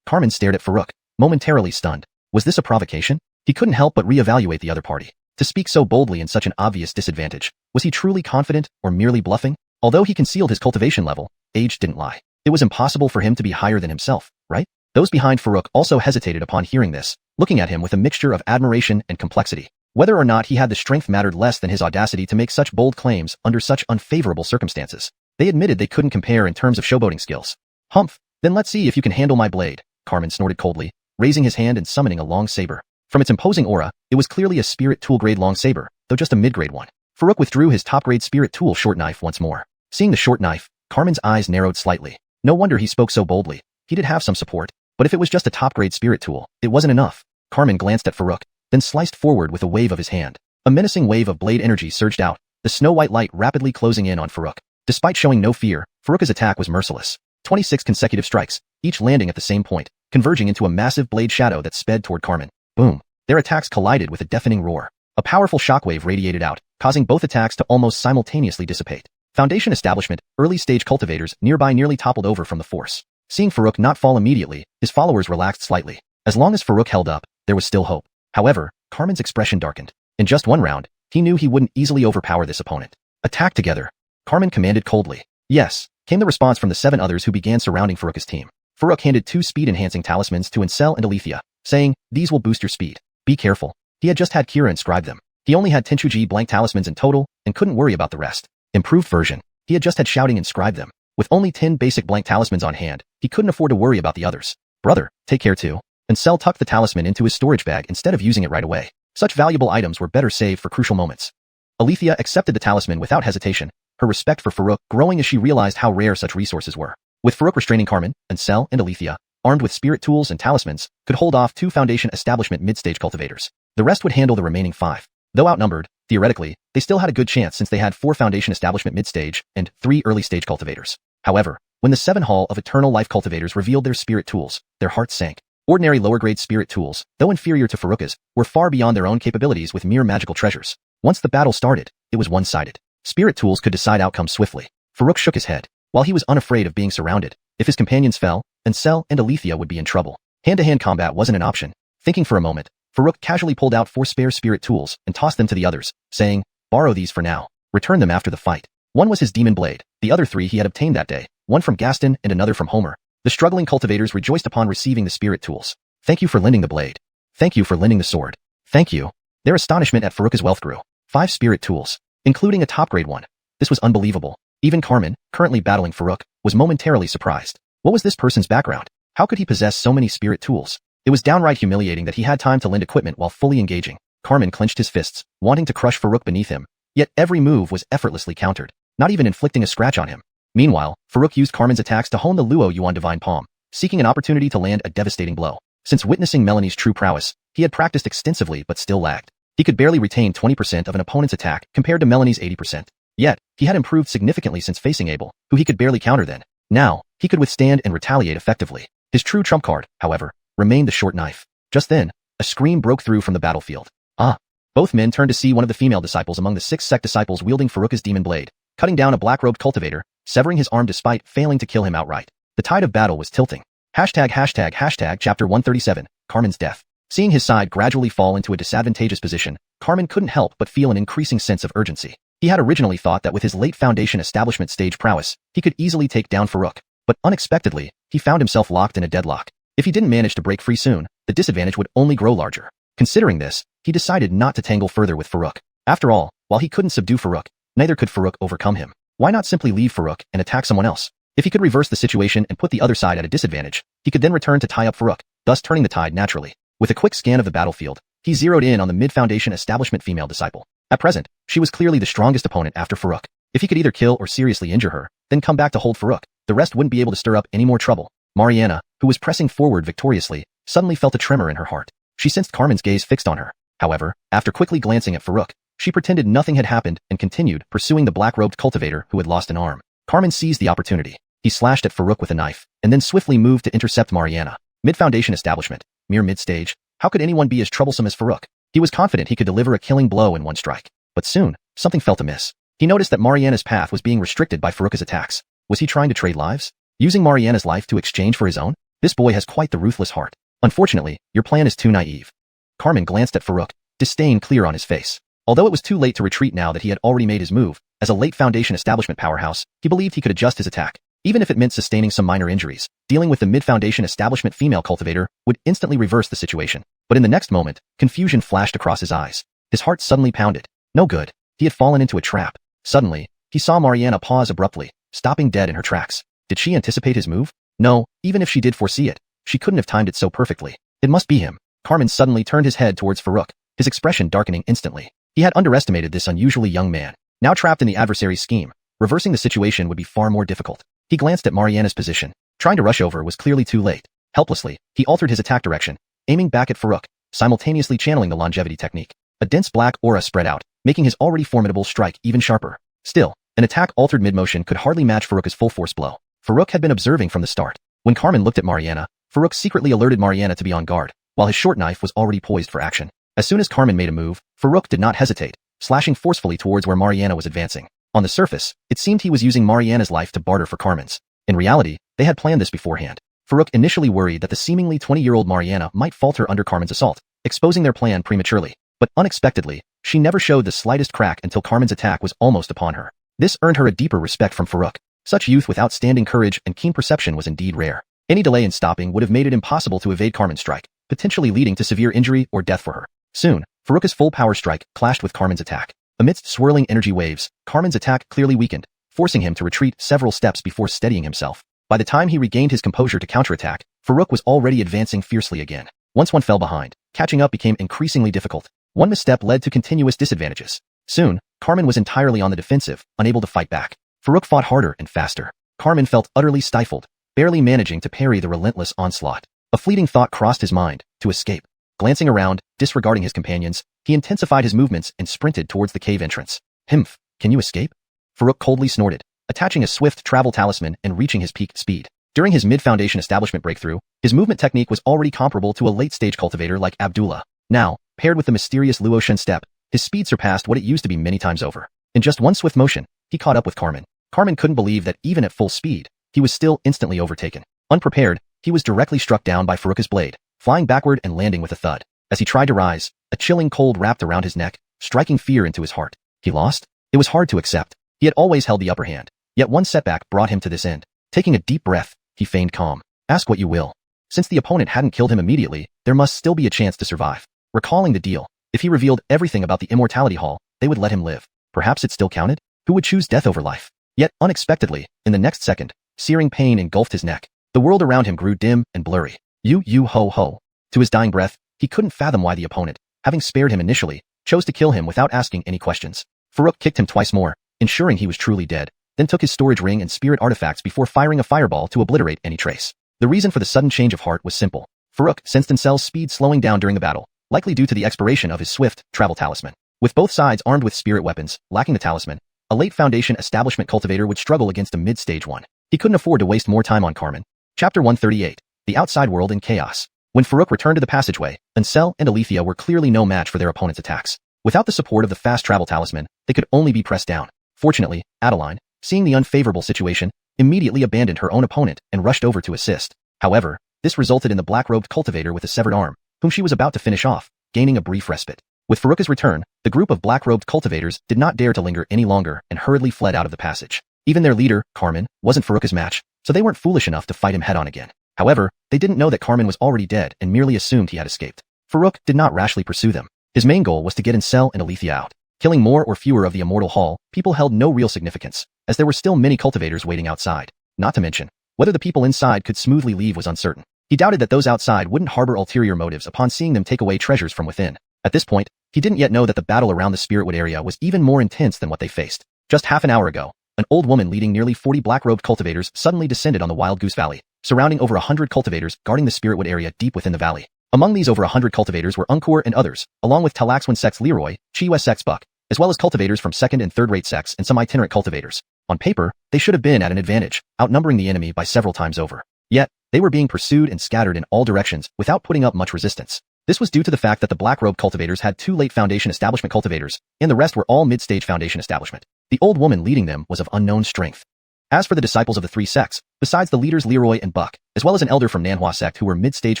Carmen stared at Furuka, momentarily stunned. Was this a provocation? He couldn't help but reevaluate the other party. To speak so boldly in such an obvious disadvantage, was he truly confident or merely bluffing? Although he concealed his cultivation level, age didn't lie. It was impossible for him to be higher than himself, right? Those behind Furuka also hesitated upon hearing this, looking at him with a mixture of admiration and complexity. Whether or not he had the strength mattered less than his audacity to make such bold claims under such unfavorable circumstances. They admitted they couldn't compare in terms of showboating skills. "Humph, then let's see if you can handle my blade," Carmen snorted coldly, raising his hand and summoning a long saber. From its imposing aura, it was clearly a spirit tool grade long saber, though just a mid-grade one. Furuka withdrew his top-grade spirit tool short knife once more. Seeing the short knife, Carmen's eyes narrowed slightly. No wonder he spoke so boldly. He did have some support, but if it was just a top-grade spirit tool, it wasn't enough. Carmen glanced at Furuka, then sliced forward with a wave of his hand. A menacing wave of blade energy surged out, the snow-white light rapidly closing in on Furuka. Despite showing no fear, Furuka's attack was merciless. 26 consecutive strikes, each landing at the same point, converging into a massive blade shadow that sped toward Carmen. Boom. Their attacks collided with a deafening roar. A powerful shockwave radiated out, causing both attacks to almost simultaneously dissipate. Foundation Establishment, early-stage cultivators nearby nearly toppled over from the force. Seeing Furuka not fall immediately, his followers relaxed slightly. As long as Furuka held up, there was still hope. However, Carmen's expression darkened. In just one round, he knew he wouldn't easily overpower this opponent. "Attack together," Carmen commanded coldly. "Yes," came the response from the 7 others who began surrounding Furuka's team. Furuka handed 2 speed-enhancing talismans to Ancestral and Althia, saying, "These will boost your speed. Be careful." He had just had Kira inscribe them. He only had Tenchuji blank talismans in total, and couldn't worry about the rest. Improved version. He had just had Shouting inscribe them. With only 10 basic blank talismans on hand, he couldn't afford to worry about the others. "Brother, take care too." Ancestral tucked the talisman into his storage bag instead of using it right away. Such valuable items were better saved for crucial moments. Althia accepted the talisman without hesitation, her respect for Furuka growing as she realized how rare such resources were. With Furuka restraining Carmen, Ancestral, and Althia, armed with spirit tools and talismans, could hold off 2 Foundation Establishment mid-stage cultivators. The rest would handle the remaining 5. Though outnumbered, theoretically, they still had a good chance since they had 4 Foundation Establishment mid-stage and 3 early-stage cultivators. However, when the 7 Hall of Eternal Life cultivators revealed their spirit tools, their hearts sank. Ordinary lower-grade spirit tools, though inferior to Furuka's, were far beyond their own capabilities with mere magical treasures. Once the battle started, it was one-sided. Spirit tools could decide outcomes swiftly. Furuka shook his head. While he was unafraid of being surrounded, if his companions fell, Ancestral and Althia would be in trouble. Hand-to-hand combat wasn't an option. Thinking for a moment, Furuka casually pulled out 4 spare spirit tools and tossed them to the others, saying, "Borrow these for now. Return them after the fight." One was his demon blade, the other 3 he had obtained that day, one from Gaston and another from Homer. The struggling cultivators rejoiced upon receiving the spirit tools. "Thank you for lending the blade. Thank you for lending the sword. Thank you." Their astonishment at Furuka's wealth grew. 5 spirit tools, including a top-grade one. This was unbelievable. Even Carmen, currently battling Furuka, was momentarily surprised. What was this person's background? How could he possess so many spirit tools? It was downright humiliating that he had time to lend equipment while fully engaging. Carmen clenched his fists, wanting to crush Furuka beneath him. Yet every move was effortlessly countered, not even inflicting a scratch on him. Meanwhile, Furuka used Carmen's attacks to hone the Luo Yuan Divine Palm, seeking an opportunity to land a devastating blow. Since witnessing Melanie's true prowess, he had practiced extensively but still lagged. He could barely retain 20% of an opponent's attack compared to Melanie's 80%. Yet, he had improved significantly since facing Abel, who he could barely counter then. Now, he could withstand and retaliate effectively. His true trump card, however, remained the short knife. Just then, a scream broke through from the battlefield. "Ah!" Both men turned to see one of the female disciples among the 6 Sect disciples wielding Furuka's demon blade, cutting down a black-robed cultivator, severing his arm despite failing to kill him outright. The tide of battle was tilting. Chapter 137, Carmen's death. Seeing his side gradually fall into a disadvantageous position, Carmen couldn't help but feel an increasing sense of urgency. He had originally thought that with his late Foundation Establishment stage prowess, he could easily take down Furuka. but unexpectedly, he found himself locked in a deadlock. If he didn't manage to break free soon, the disadvantage would only grow larger. Considering this, he decided not to tangle further with Farouk. After all, while he couldn't subdue Farouk, neither could Farouk overcome him. Why not simply leave Farouk and attack someone else? If he could reverse the situation and put the other side at a disadvantage, he could then return to tie up Farouk, thus turning the tide naturally. With a quick scan of the battlefield, he zeroed in on the mid-foundation establishment female disciple. At present, she was clearly the strongest opponent after Farouk. If he could either kill or seriously injure her, then come back to hold Farouk, the rest wouldn't be able to stir up any more trouble. Mariana, who was pressing forward victoriously, suddenly felt a tremor in her heart. She sensed Carmen's gaze fixed on her. However, after quickly glancing at Farouk, she pretended nothing had happened and continued pursuing the black-robed cultivator who had lost an arm. Carmen seized the opportunity. He slashed at Farouk with a knife, and then swiftly moved to intercept Mariana. Mid-foundation establishment, mere mid-stage, how could anyone be as troublesome as Farouk? He was confident he could deliver a killing blow in one strike. But soon, something felt amiss. He noticed that Mariana's path was being restricted by Farouk's attacks. Was he trying to trade lives? Using Mariana's life to exchange for his own? This boy has quite the ruthless heart. Unfortunately, your plan is too naive. Carmen glanced at Farouk, disdain clear on his face. Although it was too late to retreat now that he had already made his move, as a late foundation establishment powerhouse, he believed he could adjust his attack. Even if it meant sustaining some minor injuries, dealing with the mid-foundation establishment female cultivator would instantly reverse the situation. But in the next moment, confusion flashed across his eyes. His heart suddenly pounded. No good. He had fallen into a trap. Suddenly, he saw Mariana pause abruptly, stopping dead in her tracks. Did she anticipate his move? No, even if she did foresee it, she couldn't have timed it so perfectly. It must be him. Carmen suddenly turned his head towards Farouk, his expression darkening instantly. He had underestimated this unusually young man. Now trapped in the adversary's scheme, reversing the situation would be far more difficult. He glanced at Mariana's position. Trying to rush over was clearly too late. Helplessly, he altered his attack direction, aiming back at Farouk, simultaneously channeling the longevity technique. A dense black aura spread out, making his already formidable strike even sharper. Still, an attack altered mid-motion could hardly match Farouk's full-force blow. Farouk had been observing from the start. When Carmen looked at Mariana, Farouk secretly alerted Mariana to be on guard, while his short knife was already poised for action. As soon as Carmen made a move, Farouk did not hesitate, slashing forcefully towards where Mariana was advancing. On the surface, it seemed he was using Mariana's life to barter for Carmen's. In reality, they had planned this beforehand. Farouk initially worried that the seemingly 20-year-old Mariana might falter under Carmen's assault, exposing their plan prematurely. But unexpectedly, she never showed the slightest crack until Carmen's attack was almost upon her. This earned her a deeper respect from Farouk. Such youth with outstanding courage and keen perception was indeed rare. Any delay in stopping would have made it impossible to evade Carmen's strike, potentially leading to severe injury or death for her. Soon, Farouk's full power strike clashed with Carmen's attack. Amidst swirling energy waves, Carmen's attack clearly weakened, forcing him to retreat several steps before steadying himself. By the time he regained his composure to counterattack, Farouk was already advancing fiercely again. Once one fell behind, catching up became increasingly difficult. One misstep led to continuous disadvantages. Soon, Carmen was entirely on the defensive, unable to fight back. Farouk fought harder and faster. Carmen felt utterly stifled, barely managing to parry the relentless onslaught. A fleeting thought crossed his mind, to escape. Glancing around, disregarding his companions, he intensified his movements and sprinted towards the cave entrance. Himph, can you escape? Farouk coldly snorted, attaching a swift travel talisman and reaching his peak speed. During his mid-foundation establishment breakthrough, his movement technique was already comparable to a late-stage cultivator like Abdullah. Now, paired with the mysterious Luotian step, his speed surpassed what it used to be many times over. In just one swift motion, he caught up with Carmen. Carmen couldn't believe that even at full speed, he was still instantly overtaken. Unprepared, he was directly struck down by Farouk's blade, flying backward and landing with a thud. As he tried to rise, a chilling cold wrapped around his neck, striking fear into his heart. He lost? It was hard to accept. He had always held the upper hand. Yet one setback brought him to this end. Taking a deep breath, he feigned calm. Ask what you will. Since the opponent hadn't killed him immediately, there must still be a chance to survive. Recalling the deal, if he revealed everything about the Immortality Hall, they would let him live. Perhaps it still counted? Who would choose death over life? Yet, unexpectedly, in the next second, searing pain engulfed his neck. The world around him grew dim and blurry. Ho. To his dying breath, he couldn't fathom why the opponent, having spared him initially, chose to kill him without asking any questions. Farouk kicked him twice more, ensuring he was truly dead, then took his storage ring and spirit artifacts before firing a fireball to obliterate any trace. The reason for the sudden change of heart was simple. Farouk sensed Ancel's speed slowing down during the battle, likely due to the expiration of his swift travel talisman. With both sides armed with spirit weapons, lacking the talisman, a late foundation establishment cultivator would struggle against a mid-stage one. He couldn't afford to waste more time on Carmen. Chapter 138. The Outside World in Chaos. When Farouk returned to the passageway, Ancel and Althia were clearly no match for their opponent's attacks. Without the support of the fast travel talisman, they could only be pressed down. Fortunately, Adeline, seeing the unfavorable situation, immediately abandoned her own opponent and rushed over to assist. However, this resulted in the black-robed cultivator with a severed arm, whom she was about to finish off, gaining a brief respite. With Farouk's return, the group of black-robed cultivators did not dare to linger any longer and hurriedly fled out of the passage. Even their leader, Carmen, wasn't Farouk's match, so they weren't foolish enough to fight him head-on again. However, they didn't know that Carmen was already dead and merely assumed he had escaped. Farouk did not rashly pursue them. His main goal was to get Incel and Althia out. Killing more or fewer of the Immortal Hall people held no real significance, as there were still many cultivators waiting outside. Not to mention, whether the people inside could smoothly leave was uncertain. He doubted that those outside wouldn't harbor ulterior motives upon seeing them take away treasures from within. At this point, he didn't yet know that the battle around the Spiritwood area was even more intense than what they faced. Just half an hour ago, an old woman leading nearly 40 black-robed cultivators suddenly descended on the Wild Goose Valley, surrounding over 100 cultivators guarding the Spiritwood area deep within the valley. Among these over 100 cultivators were Unkur and others, along with Talaxwan Sect's Leroy, Chiwa Sect's Buck, as well as cultivators from second and third-rate sects and some itinerant cultivators. On paper, they should have been at an advantage, outnumbering the enemy by several times over. Yet, they were being pursued and scattered in all directions without putting up much resistance. This was due to the fact that the black-robed cultivators had 2 late Foundation Establishment cultivators, and the rest were all mid-stage Foundation Establishment. The old woman leading them was of unknown strength. As for the disciples of the 3 sects, besides the leaders Leroy and Buck, as well as an elder from Nanhua Sect who were mid-stage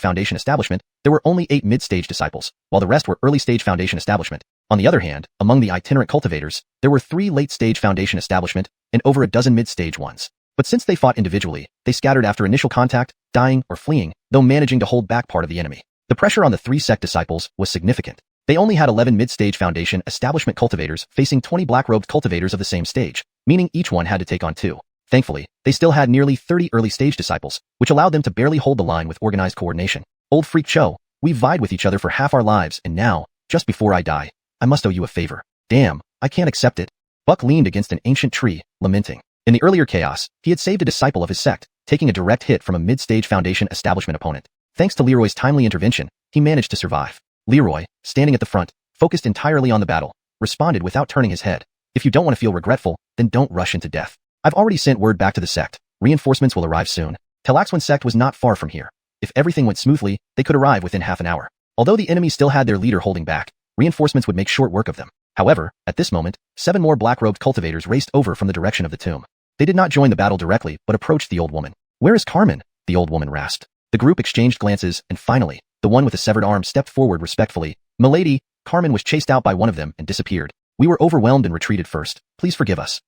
Foundation Establishment, there were only 8 mid-stage disciples, while the rest were early-stage Foundation Establishment. On the other hand, among the itinerant cultivators, there were 3 late-stage Foundation Establishment and over a dozen mid-stage ones. But since they fought individually, they scattered after initial contact, dying or fleeing, though managing to hold back part of the enemy. The pressure on the 3 sect disciples was significant. They only had 11 mid-stage Foundation Establishment cultivators facing 20 black-robed cultivators of the same stage, meaning each one had to take on 2. Thankfully, they still had nearly 30 early-stage disciples, which allowed them to barely hold the line with organized coordination. Old Freak Cho, we vied with each other for half our lives and now, just before I die, I must owe you a favor. Damn, I can't accept it. Buck leaned against an ancient tree, lamenting. In the earlier chaos, he had saved a disciple of his sect, taking a direct hit from a mid-stage Foundation Establishment opponent. Thanks to Leroy's timely intervention, he managed to survive. Leroy, standing at the front, focused entirely on the battle, responded without turning his head. If you don't want to feel regretful, then don't rush into death. I've already sent word back to the sect. Reinforcements will arrive soon. Talaxwan Sect was not far from here. If everything went smoothly, they could arrive within half an hour. Although the enemy still had their leader holding back, reinforcements would make short work of them. However, at this moment, 7 more black-robed cultivators raced over from the direction of the tomb. They did not join the battle directly, but approached the old woman. Where is Carmen? The old woman rasped. The group exchanged glances, and finally, the one with the severed arm stepped forward respectfully. Milady, Carmen was chased out by one of them and disappeared. We were overwhelmed and retreated first. Please forgive us.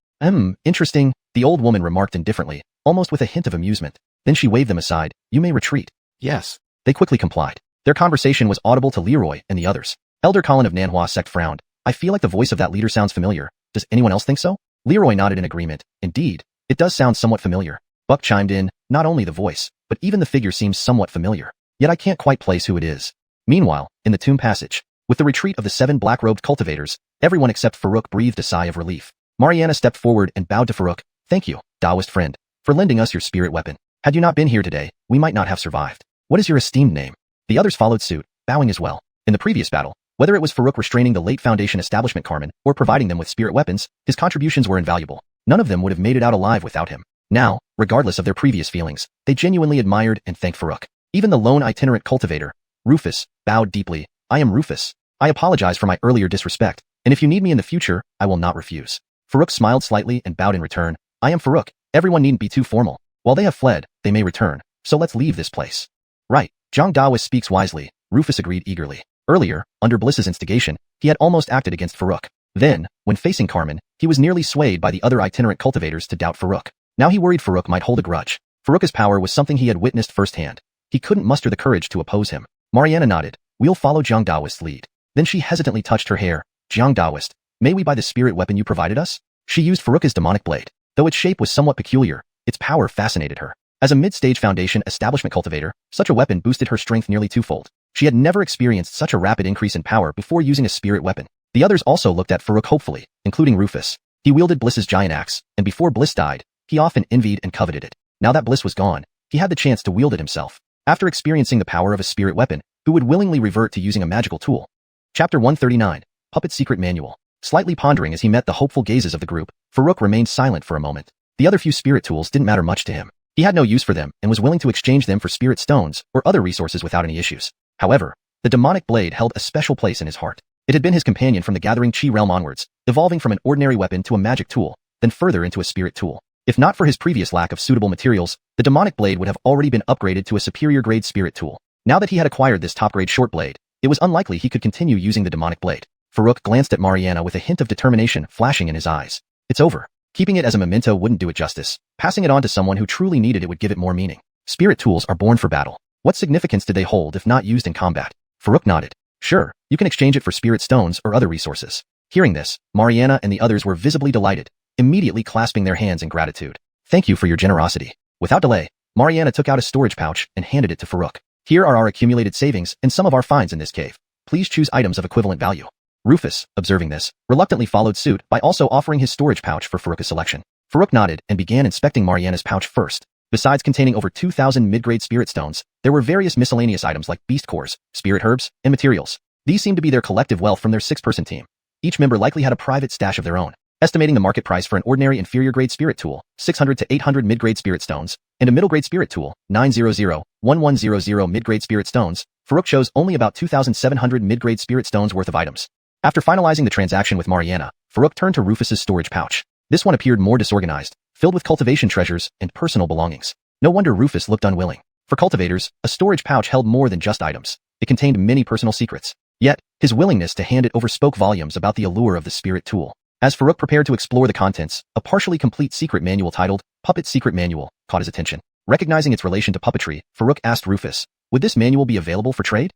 Interesting, the old woman remarked indifferently, almost with a hint of amusement. Then she waved them aside. You may retreat. Yes. They quickly complied. Their conversation was audible to Leroy and the others. Elder Colin of Nanhua Sect frowned. I feel like the voice of that leader sounds familiar. Does anyone else think so? Leroy nodded in agreement. Indeed, it does sound somewhat familiar. Buck chimed in. Not only the voice, but even the figure seems somewhat familiar. Yet I can't quite place who it is. Meanwhile, in the tomb passage, with the retreat of the 7 black-robed cultivators, everyone except Farouk breathed a sigh of relief. Mariana stepped forward and bowed to Farouk. Thank you, Taoist friend, for lending us your spirit weapon. Had you not been here today, we might not have survived. What is your esteemed name? The others followed suit, bowing as well. In the previous battle, whether it was Farouk restraining the late Foundation Establishment Carmen or providing them with spirit weapons, his contributions were invaluable. None of them would have made it out alive without him. Now, regardless of their previous feelings, they genuinely admired and thanked Farouk. Even the lone itinerant cultivator, Rufus, bowed deeply. I am Rufus. I apologize for my earlier disrespect, and if you need me in the future, I will not refuse. Farouk smiled slightly and bowed in return. I am Farouk. Everyone needn't be too formal. While they have fled, they may return, so let's leave this place. Right, Zhang Daoist speaks wisely, Rufus agreed eagerly. Earlier, under Bliss's instigation, he had almost acted against Farouk. Then, when facing Carmen, he was nearly swayed by the other itinerant cultivators to doubt Farouk. Now he worried Farouk might hold a grudge. Farouk's power was something he had witnessed firsthand. He couldn't muster the courage to oppose him. Mariana nodded. We'll follow Zhang Daoist's lead. Then she hesitantly touched her hair. Zhang Daoist, may we buy the spirit weapon you provided us? She used Farouk's demonic blade. Though its shape was somewhat peculiar, its power fascinated her. As a mid-stage Foundation Establishment cultivator, such a weapon boosted her strength nearly twofold. She had never experienced such a rapid increase in power before using a spirit weapon. The others also looked at Farouk hopefully, including Rufus. He wielded Bliss's giant axe, and before Bliss died, he often envied and coveted it. Now that Bliss was gone, he had the chance to wield it himself. After experiencing the power of a spirit weapon, who would willingly revert to using a magical tool? Chapter 139, Puppet Secret Manual. Slightly pondering as he met the hopeful gazes of the group, Farouk remained silent for a moment. The other few spirit tools didn't matter much to him. He had no use for them and was willing to exchange them for spirit stones or other resources without any issues. However, the demonic blade held a special place in his heart. It had been his companion from the Gathering Chi realm onwards, evolving from an ordinary weapon to a magic tool, then further into a spirit tool. If not for his previous lack of suitable materials, the demonic blade would have already been upgraded to a superior grade spirit tool. Now that he had acquired this top grade short blade, it was unlikely he could continue using the demonic blade. Farouk glanced at Mariana with a hint of determination flashing in his eyes. It's over. Keeping it as a memento wouldn't do it justice. Passing it on to someone who truly needed it would give it more meaning. Spirit tools are born for battle. What significance did they hold if not used in combat? Farouk nodded. Sure, you can exchange it for spirit stones or other resources. Hearing this, Mariana and the others were visibly delighted, immediately clasping their hands in gratitude. Thank you for your generosity. Without delay, Mariana took out a storage pouch and handed it to Farouk. Here are our accumulated savings and some of our finds in this cave. Please choose items of equivalent value. Rufus, observing this, reluctantly followed suit by also offering his storage pouch for Farouk's selection. Farouk nodded and began inspecting Mariana's pouch first. Besides containing over 2,000 mid-grade spirit stones, there were various miscellaneous items like beast cores, spirit herbs, and materials. These seemed to be their collective wealth from their 6-person team. Each member likely had a private stash of their own. Estimating the market price for an ordinary inferior-grade spirit tool, 600 to 800 mid-grade spirit stones, and a middle-grade spirit tool, 900-1100 mid-grade spirit stones, Farouk chose only about 2,700 mid-grade spirit stones worth of items. After finalizing the transaction with Mariana, Farouk turned to Rufus's storage pouch. This one appeared more disorganized, filled with cultivation treasures and personal belongings. No wonder Rufus looked unwilling. For cultivators, a storage pouch held more than just items. It contained many personal secrets. Yet, his willingness to hand it over spoke volumes about the allure of the spirit tool. As Farouk prepared to explore the contents, a partially complete secret manual titled Puppet Secret Manual caught his attention. Recognizing its relation to puppetry, Farouk asked Rufus, would this manual be available for trade?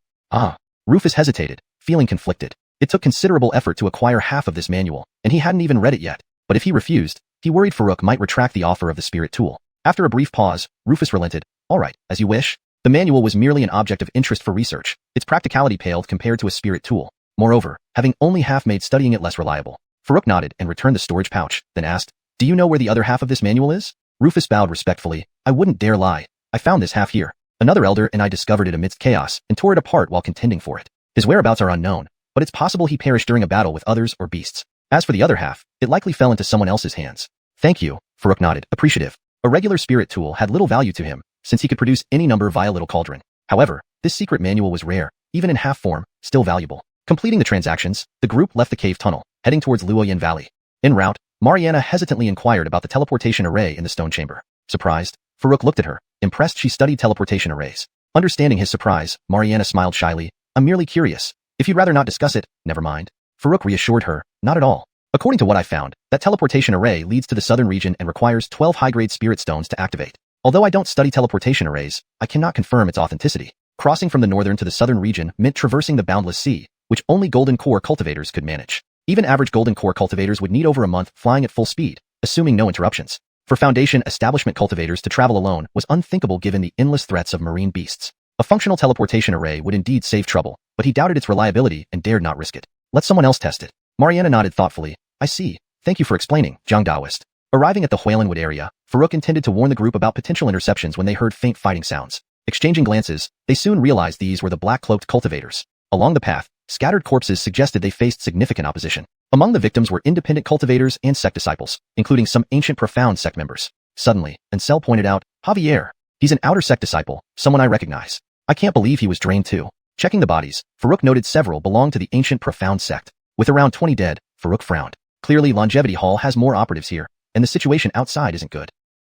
Rufus hesitated, feeling conflicted. It took considerable effort to acquire half of this manual, and he hadn't even read it yet. But if he refused, he worried Farouk might retract the offer of the spirit tool. After a brief pause, Rufus relented. All right, as you wish. The manual was merely an object of interest for research. Its practicality paled compared to a spirit tool. Moreover, having only half made studying it less reliable. Farouk nodded and returned the storage pouch, then asked, do you know where the other half of this manual is? Rufus bowed respectfully. I wouldn't dare lie. I found this half here. Another elder and I discovered it amidst chaos and tore it apart while contending for it. His whereabouts are unknown, but it's possible he perished during a battle with others or beasts. As for the other half, it likely fell into someone else's hands. Thank you, Farouk nodded, appreciative. A regular spirit tool had little value to him, since he could produce any number via little cauldron. However, this secret manual was rare, even in half form, still valuable. Completing the transactions, the group left the cave tunnel, heading towards Luoyan Valley. En route, Mariana hesitantly inquired about the teleportation array in the stone chamber. Surprised, Farouk looked at her, impressed she studied teleportation arrays. Understanding his surprise, Mariana smiled shyly. I'm merely curious. If you'd rather not discuss it, never mind. Farouk reassured her, not at all. According to what I found, that teleportation array leads to the southern region and requires 12 high-grade spirit stones to activate. Although I don't study teleportation arrays, I cannot confirm its authenticity. Crossing from the northern to the southern region meant traversing the boundless sea, which only golden core cultivators could manage. Even average golden core cultivators would need over a month flying at full speed, assuming no interruptions. For Foundation establishment cultivators to travel alone was unthinkable given the endless threats of marine beasts. A functional teleportation array would indeed save trouble, but he doubted its reliability and dared not risk it. Let someone else test it. Mariana nodded thoughtfully. I see. Thank you for explaining, Zhang Daoist. Arriving at the Hualanwood area, Farouk intended to warn the group about potential interceptions when they heard faint fighting sounds. Exchanging glances, they soon realized these were the black-cloaked cultivators. Along the path, scattered corpses suggested they faced significant opposition. Among the victims were independent cultivators and sect disciples, including some ancient profound sect members. Suddenly, Ansel pointed out, Javier. He's an outer sect disciple, someone I recognize. I can't believe he was drained too. Checking the bodies, Farouk noted several belonged to the ancient profound sect. With around 20 dead, Farouk frowned. Clearly Longevity Hall has more operatives here, and the situation outside isn't good.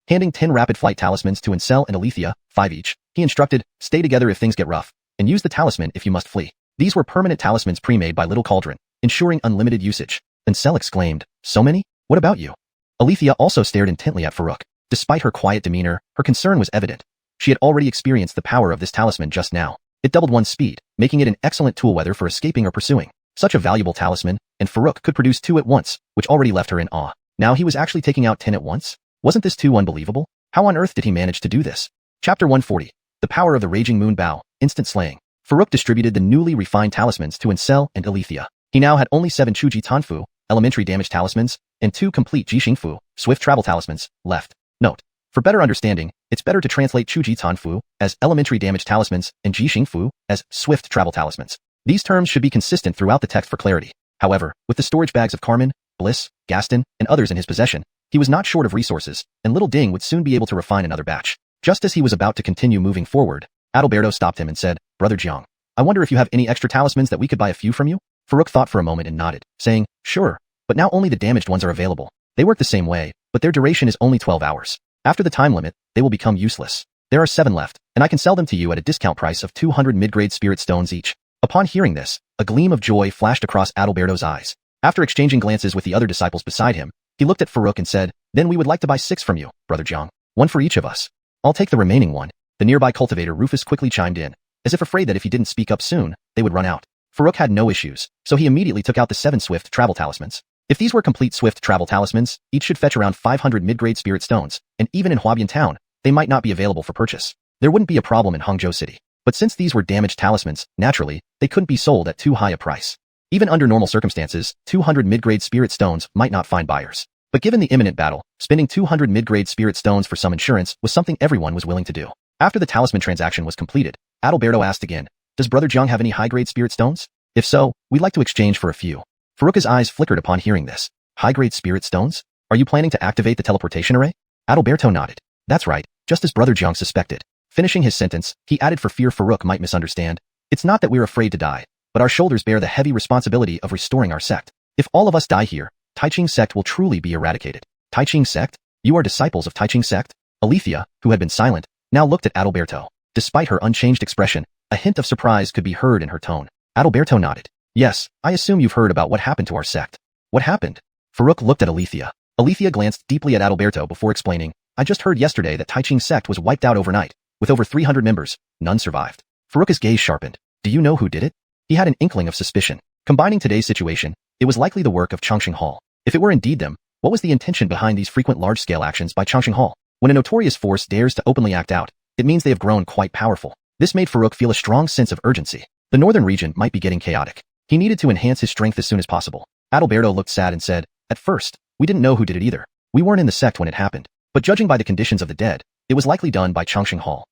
Handing 10 rapid flight talismans to Ansel and Althia, 5 each, he instructed, stay together if things get rough, and use the talisman if you must flee. These were permanent talismans pre-made by Little Cauldron, ensuring unlimited usage. Ansel exclaimed, so many? What about you? Althia also stared intently at Farouk. Despite her quiet demeanor, her concern was evident. She had already experienced the power of this talisman just now. It doubled one's speed, making it an excellent tool whether for escaping or pursuing. Such a valuable talisman, and Farouk could produce 2 at once, which already left her in awe. Now he was actually taking out 10 at once? Wasn't this too unbelievable? How on earth did he manage to do this? Chapter 140. The Power of the Raging Moon Bow, Instant Slaying. Farouk distributed the newly refined talismans to Ansel and Althia. He now had only 7 Chuji Tanfu, elementary damage talismans, and 2 complete Jixingfu, swift travel talismans, left. Note. For better understanding, it's better to translate Chuji Tanfu as elementary damage talismans and Jixingfu as swift travel talismans. These terms should be consistent throughout the text for clarity. However, with the storage bags of Carmen, Bliss, Gaston, and others in his possession, he was not short of resources, and Little Ding would soon be able to refine another batch. Just as he was about to continue moving forward, Adalberto stopped him and said, Brother Jiang, I wonder if you have any extra talismans that we could buy a few from you? Farouk thought for a moment and nodded, saying, sure, but now only the damaged ones are available. They work the same way, but their duration is only 12 hours. After the time limit, they will become useless. There are 7 left, and I can sell them to you at a discount price of 200 mid-grade spirit stones each. Upon hearing this, a gleam of joy flashed across Adalberto's eyes. After exchanging glances with the other disciples beside him, He looked at Farouk and said, then we would like to buy 6 from you, Brother Jiang. 1 for each of us. I'll take the remaining 1. The nearby cultivator Rufus quickly chimed in, as if afraid that if he didn't speak up soon, they would run out. Farouk had no issues, so he immediately took out the 7 swift travel talismans. If these were complete swift travel talismans, each should fetch around 500 mid-grade spirit stones, and even in Huabian town, they might not be available for purchase. There wouldn't be a problem in Hangzhou City. But since these were damaged talismans, naturally, they couldn't be sold at too high a price. Even under normal circumstances, 200 mid-grade spirit stones might not find buyers. But given the imminent battle, spending 200 mid-grade spirit stones for some insurance was something everyone was willing to do. After the talisman transaction was completed, Adalberto asked again, does Brother Jiang have any high-grade spirit stones? If so, we'd like to exchange for a few. Farouk's eyes flickered upon hearing this. High-grade spirit stones? Are you planning to activate the teleportation array? Adalberto nodded. That's right, just as Brother Jiang suspected. Finishing his sentence, he added for fear Farouk might misunderstand. It's not that we're afraid to die, but our shoulders bear the heavy responsibility of restoring our sect. If all of us die here, Taiching sect will truly be eradicated. Taiching sect? You are disciples of Taiching sect? Althia, who had been silent, now looked at Adalberto. Despite her unchanged expression, a hint of surprise could be heard in her tone. Adalberto nodded. Yes, I assume you've heard about what happened to our sect. What happened? Farouk looked at Althia. Althia glanced deeply at Adalberto before explaining, I just heard yesterday that Taiching sect was wiped out overnight. With over 300 members, none survived. Farouk's gaze sharpened. Do you know who did it? He had an inkling of suspicion. Combining today's situation, it was likely the work of Changxing Hall. If it were indeed them, what was the intention behind these frequent large-scale actions by Changxing Hall? When a notorious force dares to openly act out, it means they have grown quite powerful. This made Farouk feel a strong sense of urgency. The northern region might be getting chaotic. He needed to enhance his strength as soon as possible. Adalberto looked sad and said, at first, we didn't know who did it either. We weren't in the sect when it happened. But judging by the conditions of the dead, it was likely done by Changxing Hall.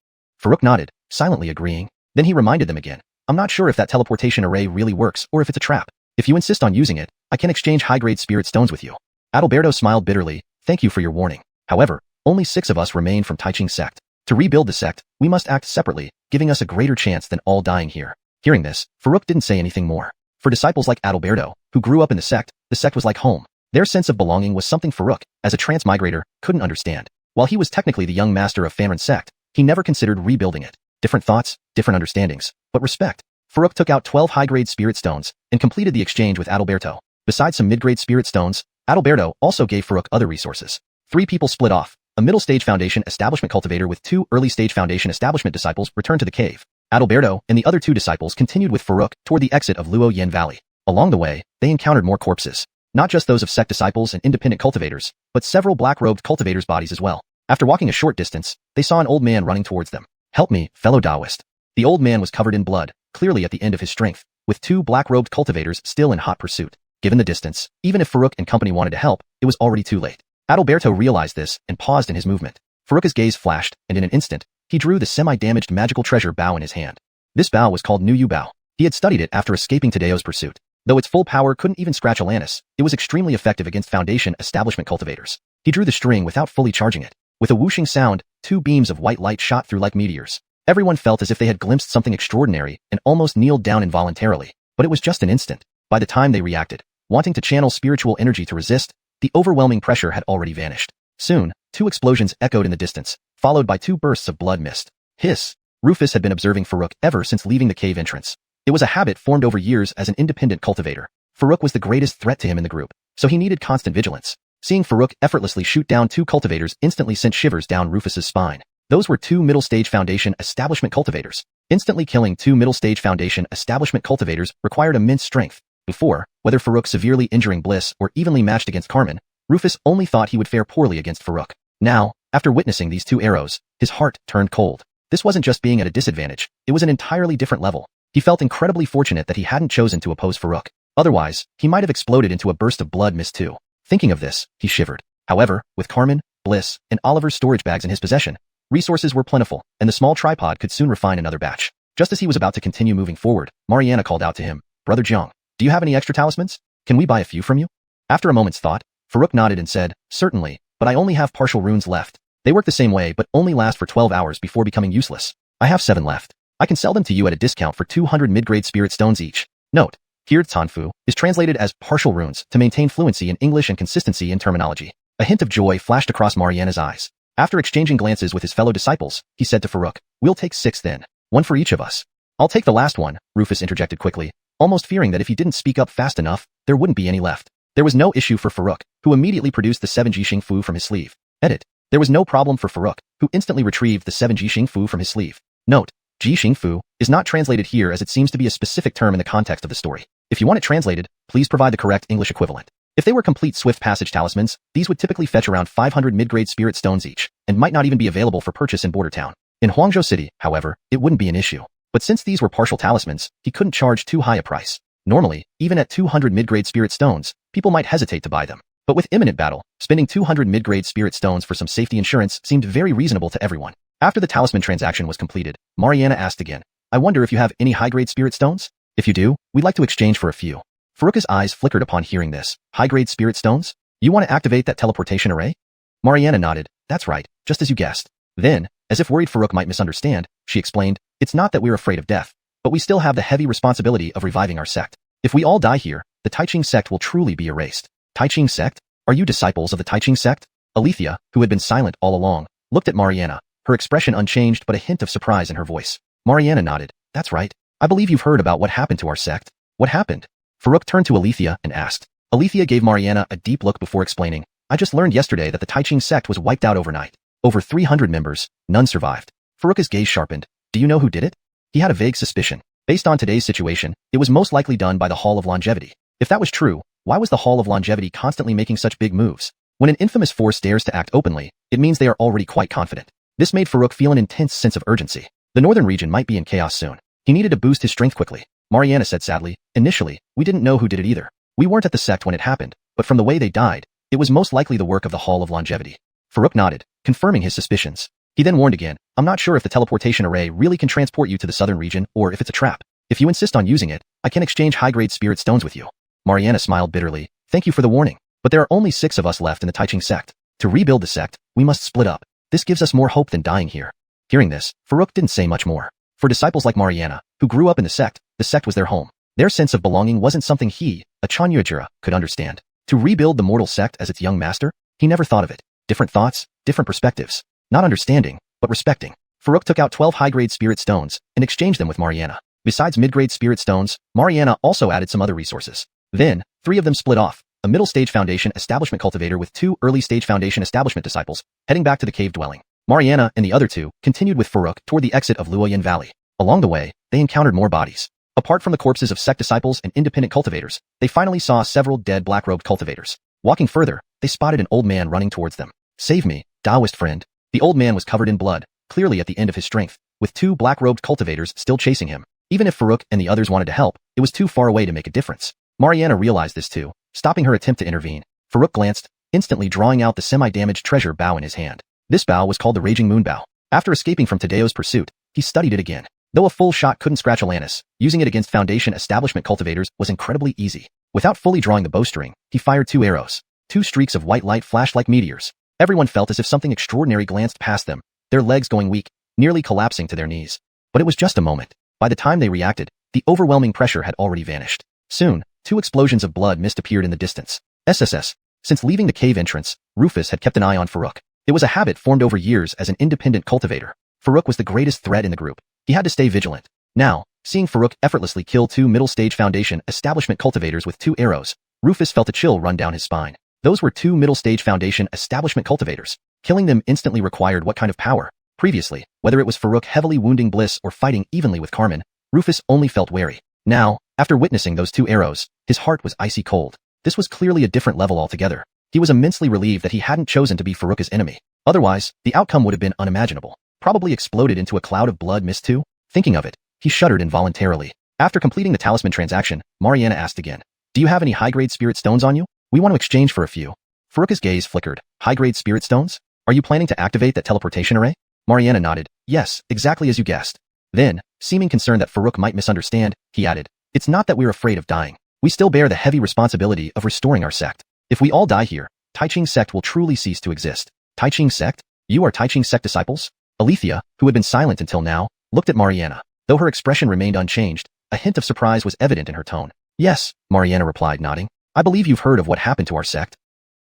Farouk nodded, silently agreeing. Then he reminded them again. I'm not sure if that teleportation array really works or if it's a trap. If you insist on using it, I can exchange high-grade spirit stones with you. Adalberto smiled bitterly. Thank you for your warning. However, only 6 of us remain from Taiching sect. To rebuild the sect, we must act separately, giving us a greater chance than all dying here. Hearing this, Farouk didn't say anything more. For disciples like Adalberto, who grew up in the sect was like home. Their sense of belonging was something Farouk, as a transmigrator, couldn't understand. While he was technically the young master of Fanren sect, he never considered rebuilding it. Different thoughts, different understandings, but respect. Farouk took out 12 high-grade spirit stones and completed the exchange with Adalberto. Besides some mid-grade spirit stones, Adalberto also gave Farouk other resources. 3 people split off. A middle-stage Foundation establishment cultivator with 2 early-stage Foundation establishment disciples returned to the cave. Adalberto and the other 2 disciples continued with Farouk toward the exit of Luo Yen Valley. Along the way, they encountered more corpses. Not just those of sect disciples and independent cultivators, but several black-robed cultivators' bodies as well. After walking a short distance, they saw an old man running towards them. Help me, fellow Taoist. The old man was covered in blood, clearly at the end of his strength, with 2 black-robed cultivators still in hot pursuit. Given the distance, even if Farouk and company wanted to help, it was already too late. Adalberto realized this and paused in his movement. Farouk's gaze flashed, and in an instant, he drew the semi-damaged magical treasure bow in his hand. This bow was called Nu Yu Bow. He had studied it after escaping Tadeo's pursuit. Though its full power couldn't even scratch Alanis, it was extremely effective against Foundation establishment cultivators. He drew the string without fully charging it. With a whooshing sound, 2 beams of white light shot through like meteors. Everyone felt as if they had glimpsed something extraordinary and almost kneeled down involuntarily. But it was just an instant. By the time they reacted, wanting to channel spiritual energy to resist, the overwhelming pressure had already vanished. Soon, 2 explosions echoed in the distance, followed by 2 bursts of blood mist. Hiss! Rufus had been observing Farouk ever since leaving the cave entrance. It was a habit formed over years as an independent cultivator. Farouk was the greatest threat to him in the group, so he needed constant vigilance. Seeing Farouk effortlessly shoot down 2 cultivators instantly sent shivers down Rufus's spine. Those were 2 middle-stage Foundation establishment cultivators. Instantly killing 2 middle-stage Foundation establishment cultivators required immense strength. Before, whether Farouk severely injuring Bliss or evenly matched against Carmen, Rufus only thought he would fare poorly against Farouk. Now, after witnessing these 2 arrows, his heart turned cold. This wasn't just being at a disadvantage, it was an entirely different level. He felt incredibly fortunate that he hadn't chosen to oppose Farouk. Otherwise, he might have exploded into a burst of blood mist too. Thinking of this, he shivered. However, with Carmen, Bliss, and Oliver's storage bags in his possession, resources were plentiful, and the small tripod could soon refine another batch. Just as he was about to continue moving forward, Mariana called out to him, Brother Jiang, do you have any extra talismans? Can we buy a few from you? After a moment's thought, Farouk nodded and said, certainly, but I only have partial runes left. They work the same way but only last for 12 hours before becoming useless. I have 7 left. I can sell them to you at a discount for 200 mid-grade spirit stones each. Note, here Tanfu is translated as partial runes to maintain fluency in English and consistency in terminology. A hint of joy flashed across Mariana's eyes. After exchanging glances with his fellow disciples, he said to Farouk, we'll take 6 then. 1 for each of us. I'll take the last one, Rufus interjected quickly, almost fearing that if he didn't speak up fast enough, there wouldn't be any left. There was no issue for Farouk, who immediately produced the 7 Jixing Fu from his sleeve. Edit. There was no problem for Farouk, who instantly retrieved the 7 Jixing Fu from his sleeve. Note, Jixing Fu is not translated here as it seems to be a specific term in the context of the story. If you want it translated, please provide the correct English equivalent. If they were complete swift passage talismans, these would typically fetch around 500 mid-grade spirit stones each, and might not even be available for purchase in Border Town. In Huangzhou City, however, it wouldn't be an issue. But since these were partial talismans, he couldn't charge too high a price. Normally, even at 200 mid-grade spirit stones, people might hesitate to buy them. But with imminent battle, spending 200 mid-grade spirit stones for some safety insurance seemed very reasonable to everyone. After the talisman transaction was completed, Mariana asked again, I wonder if you have any high-grade spirit stones? If you do, we'd like to exchange for a few. Farouk's eyes flickered upon hearing this. High-grade spirit stones? You want to activate that teleportation array? Mariana nodded. That's right, just as you guessed. Then, as if worried Farouk might misunderstand, she explained, it's not that we're afraid of death, but we still have the heavy responsibility of reviving our sect. If we all die here, the Taiching sect will truly be erased. Taiching sect? Are you disciples of the Taiching sect? Althia, who had been silent all along, looked at Mariana, her expression unchanged but a hint of surprise in her voice. Mariana nodded. That's right. I believe you've heard about what happened to our sect. What happened? Farouk turned to Althia and asked. Althia gave Mariana a deep look before explaining. I just learned yesterday that the Taiching sect was wiped out overnight. Over 300 members, none survived. Farouk's gaze sharpened. Do you know who did it? He had a vague suspicion. Based on today's situation, it was most likely done by the Hall of Longevity. If that was true, why was the Hall of Longevity constantly making such big moves? When an infamous force dares to act openly, it means they are already quite confident. This made Farouk feel an intense sense of urgency. The northern region might be in chaos soon. He needed to boost his strength quickly. Mariana said sadly, initially, we didn't know who did it either. We weren't at the sect when it happened, but from the way they died, it was most likely the work of the Hall of Longevity. Farouk nodded, confirming his suspicions. He then warned again, I'm not sure if the teleportation array really can transport you to the southern region or if it's a trap. If you insist on using it, I can exchange high-grade spirit stones with you. Mariana smiled bitterly. Thank you for the warning, but there are only 6 of us left in the Taiching sect. To rebuild the sect, we must split up. This gives us more hope than dying here. Hearing this, Farouk didn't say much more. For disciples like Mariana, who grew up in the sect was their home. Their sense of belonging wasn't something he, a Xianxia, could understand. To rebuild the mortal sect as its young master? He never thought of it. Different thoughts, different perspectives. Not understanding, but respecting. Farouk took out 12 high-grade spirit stones and exchanged them with Mariana. Besides mid-grade spirit stones, Mariana also added some other resources. Then, 3 of them split off, a middle-stage Foundation establishment cultivator with 2 early-stage Foundation establishment disciples, heading back to the cave dwelling. Mariana and the other 2 continued with Farouk toward the exit of Luoyan Valley. Along the way, they encountered more bodies. Apart from the corpses of sect disciples and independent cultivators, they finally saw several dead black-robed cultivators. Walking further, they spotted an old man running towards them. Save me, Taoist friend. The old man was covered in blood, clearly at the end of his strength, with 2 black-robed cultivators still chasing him. Even if Farouk and the others wanted to help, it was too far away to make a difference. Mariana realized this too, stopping her attempt to intervene. Farouk glanced, instantly drawing out the semi-damaged treasure bow in his hand. This bow was called the Raging Moon Bow. After escaping from Tadeo's pursuit, he studied it again. Though a full shot couldn't scratch Alanis, using it against Foundation establishment cultivators was incredibly easy. Without fully drawing the bowstring, he fired 2 arrows. 2 streaks of white light flashed like meteors. Everyone felt as if something extraordinary glanced past them, their legs going weak, nearly collapsing to their knees. But it was just a moment. By the time they reacted, the overwhelming pressure had already vanished. Soon, 2 explosions of blood mist appeared in the distance. SSS. Since leaving the cave entrance, Rufus had kept an eye on Farouk. It was a habit formed over years as an independent cultivator. Farouk was the greatest threat in the group. He had to stay vigilant. Now, seeing Farouk effortlessly kill 2 middle-stage Foundation establishment cultivators with 2 arrows, Rufus felt a chill run down his spine. Those were 2 middle-stage Foundation establishment cultivators. Killing them instantly required what kind of power? Previously, whether it was Farouk heavily wounding Bliss or fighting evenly with Carmen, Rufus only felt wary. Now, after witnessing those 2 arrows, his heart was icy cold. This was clearly a different level altogether. He was immensely relieved that he hadn't chosen to be Farouk's enemy. Otherwise, the outcome would have been unimaginable. Probably exploded into a cloud of blood mist too? Thinking of it, he shuddered involuntarily. After completing the talisman transaction, Mariana asked again, do you have any high-grade spirit stones on you? We want to exchange for a few. Farouk's gaze flickered. High-grade spirit stones? Are you planning to activate that teleportation array? Mariana nodded. Yes, exactly as you guessed. Then, seeming concerned that Farouk might misunderstand, he added, it's not that we're afraid of dying. We still bear the heavy responsibility of restoring our sect. If we all die here, Taiching sect will truly cease to exist. Taiching sect? You are Taiching sect disciples? Althia, who had been silent until now, looked at Mariana. Though her expression remained unchanged, a hint of surprise was evident in her tone. Yes, Mariana replied, nodding. I believe you've heard of what happened to our sect.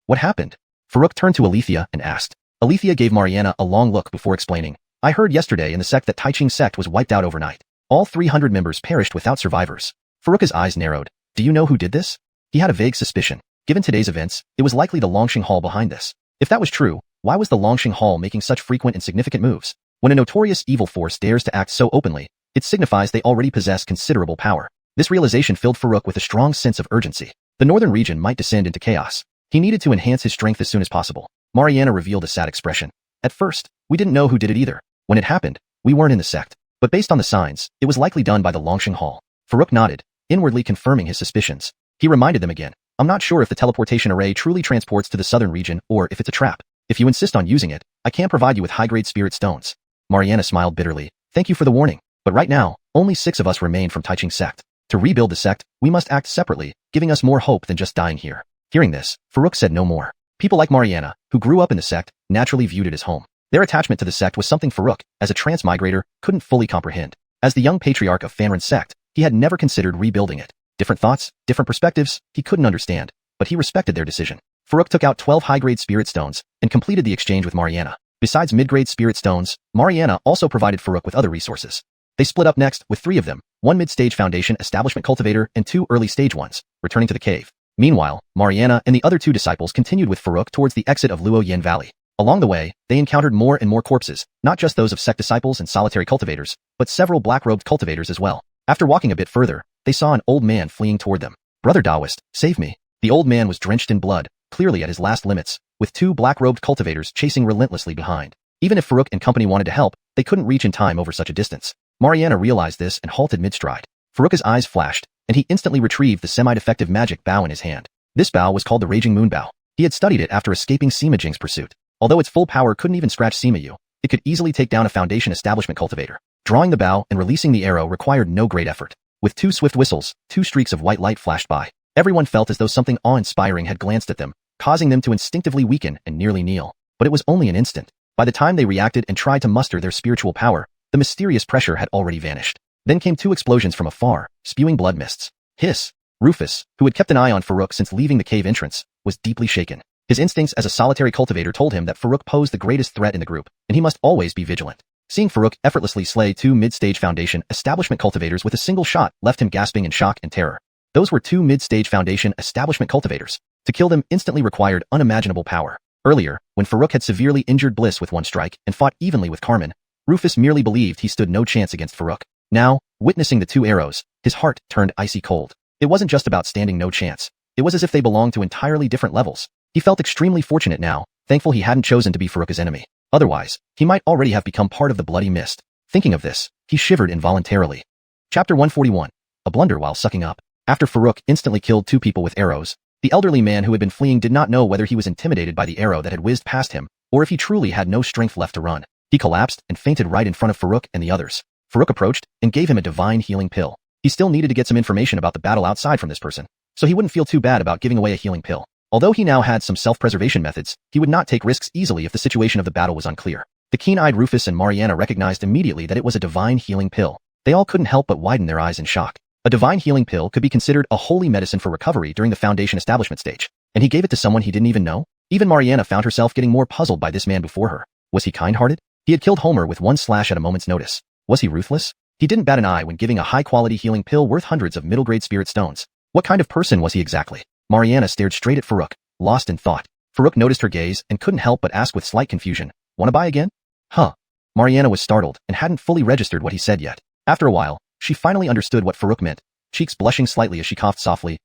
What happened? Farouk turned to Althia and asked. Althia gave Mariana a long look before explaining. I heard yesterday in the sect that Taiching sect was wiped out overnight. All 300 members perished without survivors. Farouk's eyes narrowed. Do you know who did this? He had a vague suspicion. Given today's events, it was likely the Longxing Hall behind this. If that was true, why was the Longxing Hall making such frequent and significant moves? When a notorious evil force dares to act so openly, it signifies they already possess considerable power. This realization filled Farouk with a strong sense of urgency. The northern region might descend into chaos. He needed to enhance his strength as soon as possible. Mariana revealed a sad expression. At first, we didn't know who did it either. When it happened, we weren't in the sect. But based on the signs, it was likely done by the Longxing Hall. Farouk nodded, inwardly confirming his suspicions. He reminded them again. I'm not sure if the teleportation array truly transports to the southern region or if it's a trap. If you insist on using it, I can provide you with high-grade spirit stones. Mariana smiled bitterly. Thank you for the warning. But right now, only 6 of us remain from Taiching's sect. To rebuild the sect, we must act separately, giving us more hope than just dying here. Hearing this, Farouk said no more. People like Mariana, who grew up in the sect, naturally viewed it as home. Their attachment to the sect was something Farouk, as a transmigrator, couldn't fully comprehend. As the young patriarch of Fanren's sect, he had never considered rebuilding it. Different thoughts, different perspectives, he couldn't understand, but he respected their decision. Farouk took out 12 high-grade spirit stones and completed the exchange with Mariana. Besides mid-grade spirit stones, Mariana also provided Farouk with other resources. They split up next with 3 of them, 1 mid-stage foundation establishment cultivator and 2 early-stage ones, returning to the cave. Meanwhile, Mariana and the other 2 disciples continued with Farouk towards the exit of Luoyan Valley. Along the way, they encountered more and more corpses, not just those of sect disciples and solitary cultivators, but several black-robed cultivators as well. After walking a bit further, they saw an old man fleeing toward them. Brother Taoist, save me. The old man was drenched in blood, clearly at his last limits, with 2 black-robed cultivators chasing relentlessly behind. Even if Farouk and company wanted to help, they couldn't reach in time over such a distance. Mariana realized this and halted mid-stride. Farouk's eyes flashed, and he instantly retrieved the semi-defective magic bow in his hand. This bow was called the Raging Moon Bow. He had studied it after escaping Sima Jing's pursuit. Although its full power couldn't even scratch Sima Yu, it could easily take down a foundation establishment cultivator. Drawing the bow and releasing the arrow required no great effort. With 2 swift whistles, 2 streaks of white light flashed by. Everyone felt as though something awe-inspiring had glanced at them, causing them to instinctively weaken and nearly kneel. But it was only an instant. By the time they reacted and tried to muster their spiritual power, the mysterious pressure had already vanished. Then came 2 explosions from afar, spewing blood mists. Hiss! Rufus, who had kept an eye on Farouk since leaving the cave entrance, was deeply shaken. His instincts as a solitary cultivator told him that Farouk posed the greatest threat in the group, and he must always be vigilant. Seeing Farouk effortlessly slay 2 mid-stage foundation establishment cultivators with a single shot left him gasping in shock and terror. Those were 2 mid-stage foundation establishment cultivators. To kill them instantly required unimaginable power. Earlier, when Farouk had severely injured Bliss with 1 strike and fought evenly with Carmen, Rufus merely believed he stood no chance against Farouk. Now, witnessing the 2 arrows, his heart turned icy cold. It wasn't just about standing no chance. It was as if they belonged to entirely different levels. He felt extremely fortunate now, thankful he hadn't chosen to be Farouk's enemy. Otherwise, he might already have become part of the bloody mist. Thinking of this, he shivered involuntarily. Chapter 141. A blunder while sucking up. After Farouk instantly killed 2 people with arrows, the elderly man who had been fleeing did not know whether he was intimidated by the arrow that had whizzed past him, or if he truly had no strength left to run. He collapsed and fainted right in front of Farouk and the others. Farouk approached and gave him a divine healing pill. He still needed to get some information about the battle outside from this person, so he wouldn't feel too bad about giving away a healing pill. Although he now had some self-preservation methods, he would not take risks easily if the situation of the battle was unclear. The keen-eyed Rufus and Mariana recognized immediately that it was a divine healing pill. They all couldn't help but widen their eyes in shock. A divine healing pill could be considered a holy medicine for recovery during the foundation establishment stage, and he gave it to someone he didn't even know? Even Mariana found herself getting more puzzled by this man before her. Was he kind-hearted? He had killed Homer with 1 slash at a moment's notice. Was he ruthless? He didn't bat an eye when giving a high-quality healing pill worth hundreds of middle-grade spirit stones. What kind of person was he exactly? Mariana stared straight at Farouk, lost in thought. Farouk noticed her gaze and couldn't help but ask with slight confusion, "Wanna buy again?" Huh. Mariana was startled and hadn't fully registered what he said yet. After a while, she finally understood what Farouk meant, cheeks blushing slightly as she coughed softly.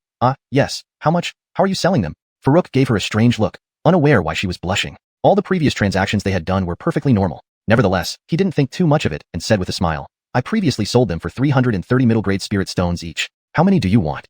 Yes. How much? How are you selling them?" Farouk gave her a strange look, unaware why she was blushing. All the previous transactions they had done were perfectly normal. Nevertheless, he didn't think too much of it and said with a smile, "I previously sold them for 330 middle-grade spirit stones each. How many do you want?"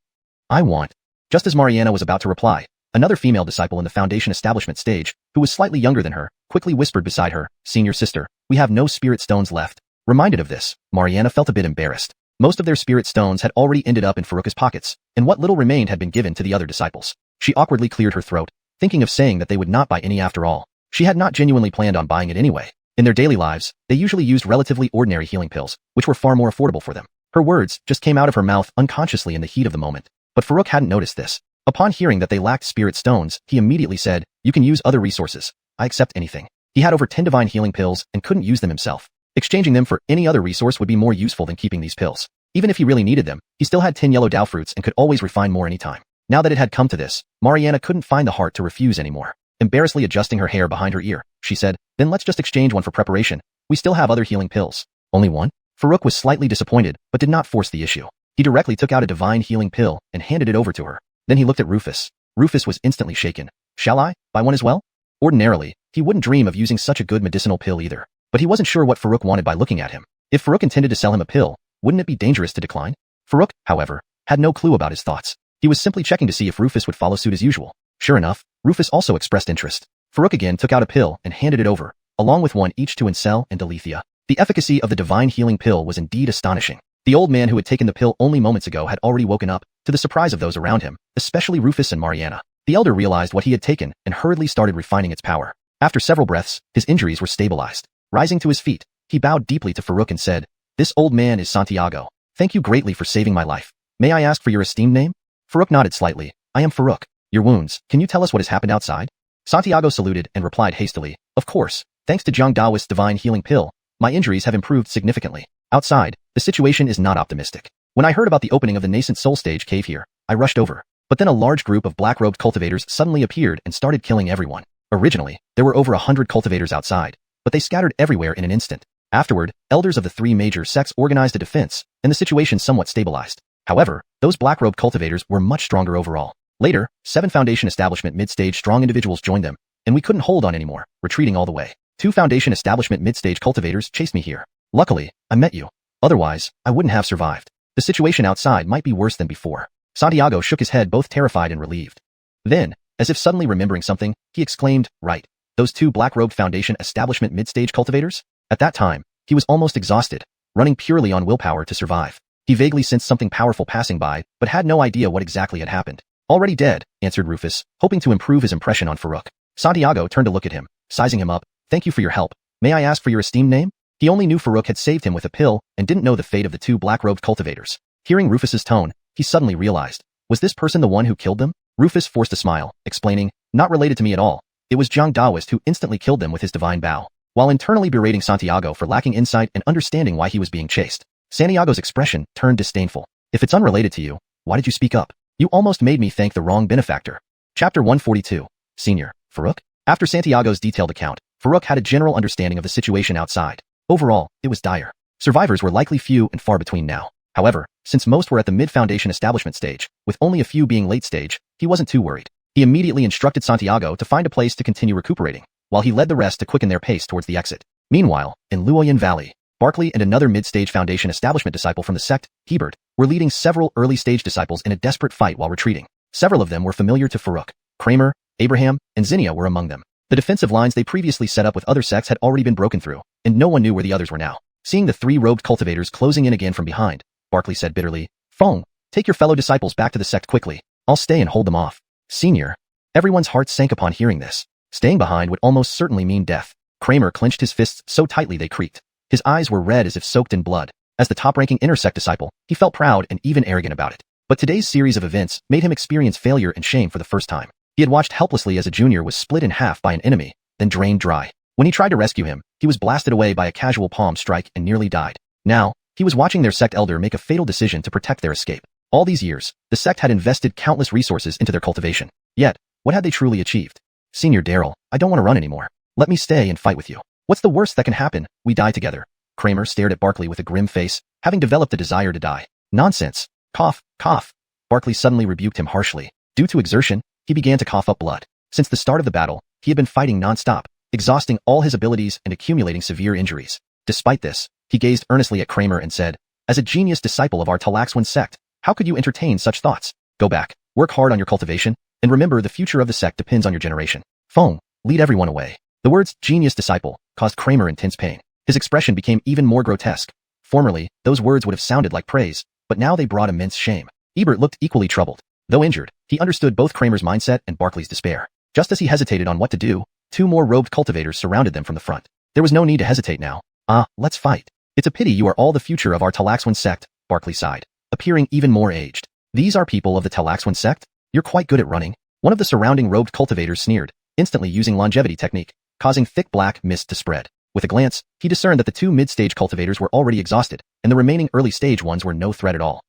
"I want." Just as Mariana was about to reply, another female disciple in the foundation establishment stage, who was slightly younger than her, quickly whispered beside her, "Senior sister, we have no spirit stones left." Reminded of this, Mariana felt a bit embarrassed. Most of their spirit stones had already ended up in Farouk's pockets, and what little remained had been given to the other disciples. She awkwardly cleared her throat, thinking of saying that they would not buy any after all. She had not genuinely planned on buying it anyway. In their daily lives, they usually used relatively ordinary healing pills, which were far more affordable for them. Her words just came out of her mouth unconsciously in the heat of the moment. But Farouk hadn't noticed this. Upon hearing that they lacked spirit stones, he immediately said, "You can use other resources. I accept anything." He had over 10 divine healing pills and couldn't use them himself. Exchanging them for any other resource would be more useful than keeping these pills. Even if he really needed them, he still had 10 yellow Dao fruits and could always refine more anytime. Now that it had come to this, Mariana couldn't find the heart to refuse anymore. Embarrassedly adjusting her hair behind her ear, she said, then let's just exchange one for preparation. We still have other healing pills. Only one? Farouk was slightly disappointed, but did not force the issue. He directly took out a divine healing pill and handed it over to her. Then he looked at Rufus. Rufus was instantly shaken. Shall I buy one as well? Ordinarily, he wouldn't dream of using such a good medicinal pill either. But he wasn't sure what Farouk wanted by looking at him. If Farouk intended to sell him a pill, wouldn't it be dangerous to decline? Farouk, however, had no clue about his thoughts. He was simply checking to see if Rufus would follow suit as usual. Sure enough, Rufus also expressed interest. Farouk again took out a pill and handed it over, along with one each to Ancestral and Althia. The efficacy of the divine healing pill was indeed astonishing. The old man who had taken the pill only moments ago had already woken up, to the surprise of those around him, especially Rufus and Mariana. The elder realized what he had taken and hurriedly started refining its power. After several breaths, his injuries were stabilized. Rising to his feet, he bowed deeply to Farouk and said, "This old man is Santiago. Thank you greatly for saving my life. May I ask for your esteemed name?" Farouk nodded slightly. "I am Farouk. Your wounds, can you tell us what has happened outside?" Santiago saluted and replied hastily, "Of course, thanks to Zhang Daoist's divine healing pill, my injuries have improved significantly. Outside, the situation is not optimistic. When I heard about the opening of the nascent soul stage cave here, I rushed over. But then a large group of black-robed cultivators suddenly appeared and started killing everyone. Originally, there were over 100 cultivators outside, but they scattered everywhere in an instant. Afterward, elders of the three major sects organized a defense, and the situation somewhat stabilized. However, those black-robed cultivators were much stronger overall. Later, 7 Foundation Establishment mid-stage strong individuals joined them, and we couldn't hold on anymore, retreating all the way. 2 Foundation Establishment mid-stage cultivators chased me here. Luckily, I met you. Otherwise, I wouldn't have survived. The situation outside might be worse than before." Santiago shook his head, both terrified and relieved. Then, as if suddenly remembering something, he exclaimed, "Right, those 2 black-robed Foundation Establishment mid-stage cultivators?" At that time, he was almost exhausted, running purely on willpower to survive. He vaguely sensed something powerful passing by, but had no idea what exactly had happened. "Already dead," answered Rufus, hoping to improve his impression on Farouk. Santiago turned to look at him, sizing him up. "Thank you for your help. May I ask for your esteemed name?" He only knew Farouk had saved him with a pill and didn't know the fate of the 2 black-robed cultivators. Hearing Rufus's tone, he suddenly realized, was this person the one who killed them? Rufus forced a smile, explaining, "Not related to me at all. It was Zhang Daoist who instantly killed them with his divine bow," while internally berating Santiago for lacking insight and understanding why he was being chased. Santiago's expression turned disdainful. "If it's unrelated to you, why did you speak up? You almost made me thank the wrong benefactor." Chapter 142. Senior, Farouk? After Santiago's detailed account, Farouk had a general understanding of the situation outside. Overall, it was dire. Survivors were likely few and far between now. However, since most were at the mid-foundation establishment stage, with only a few being late stage, he wasn't too worried. He immediately instructed Santiago to find a place to continue recuperating, while he led the rest to quicken their pace towards the exit. Meanwhile, in Luoyan Valley, Barkley and another mid-stage foundation establishment disciple from the sect, Hebert, were leading several early-stage disciples in a desperate fight while retreating. Several of them were familiar to Farouk. Kramer, Abraham, and Zinnia were among them. The defensive lines they previously set up with other sects had already been broken through, and no one knew where the others were now. Seeing the 3 robed cultivators closing in again from behind, Barkley said bitterly, "Feng, take your fellow disciples back to the sect quickly. I'll stay and hold them off." "Senior." Everyone's heart sank upon hearing this. Staying behind would almost certainly mean death. Kramer clenched his fists so tightly they creaked. His eyes were red as if soaked in blood. As the top-ranking inner sect disciple, he felt proud and even arrogant about it. But today's series of events made him experience failure and shame for the first time. He had watched helplessly as a junior was split in half by an enemy, then drained dry. When he tried to rescue him, he was blasted away by a casual palm strike and nearly died. Now, he was watching their sect elder make a fatal decision to protect their escape. All these years, the sect had invested countless resources into their cultivation. Yet, what had they truly achieved? "Senior Daryl, I don't want to run anymore. Let me stay and fight with you. What's the worst that can happen? We die together." Kramer stared at Barkley with a grim face, having developed a desire to die. "Nonsense. Cough, cough." Barkley suddenly rebuked him harshly. Due to exertion, he began to cough up blood. Since the start of the battle, he had been fighting non-stop, exhausting all his abilities and accumulating severe injuries. Despite this, he gazed earnestly at Kramer and said, "As a genius disciple of our Talaxwan sect, how could you entertain such thoughts? Go back, work hard on your cultivation, and remember the future of the sect depends on your generation. Feng, lead everyone away." The words "genius disciple" caused Kramer intense pain. His expression became even more grotesque. Formerly, those words would have sounded like praise, but now they brought immense shame. Ebert looked equally troubled. Though injured, he understood both Kramer's mindset and Barkley's despair. Just as he hesitated on what to do, 2 more robed cultivators surrounded them from the front. There was no need to hesitate now. Let's fight. It's a pity you are all the future of our Talaxwan sect," Barkley sighed, appearing even more aged. "These are people of the Talaxwan sect? You're quite good at running." One of the surrounding robed cultivators sneered, instantly using longevity technique, causing thick black mist to spread. With a glance, he discerned that the 2 mid-stage cultivators were already exhausted, and the remaining early-stage ones were no threat at all.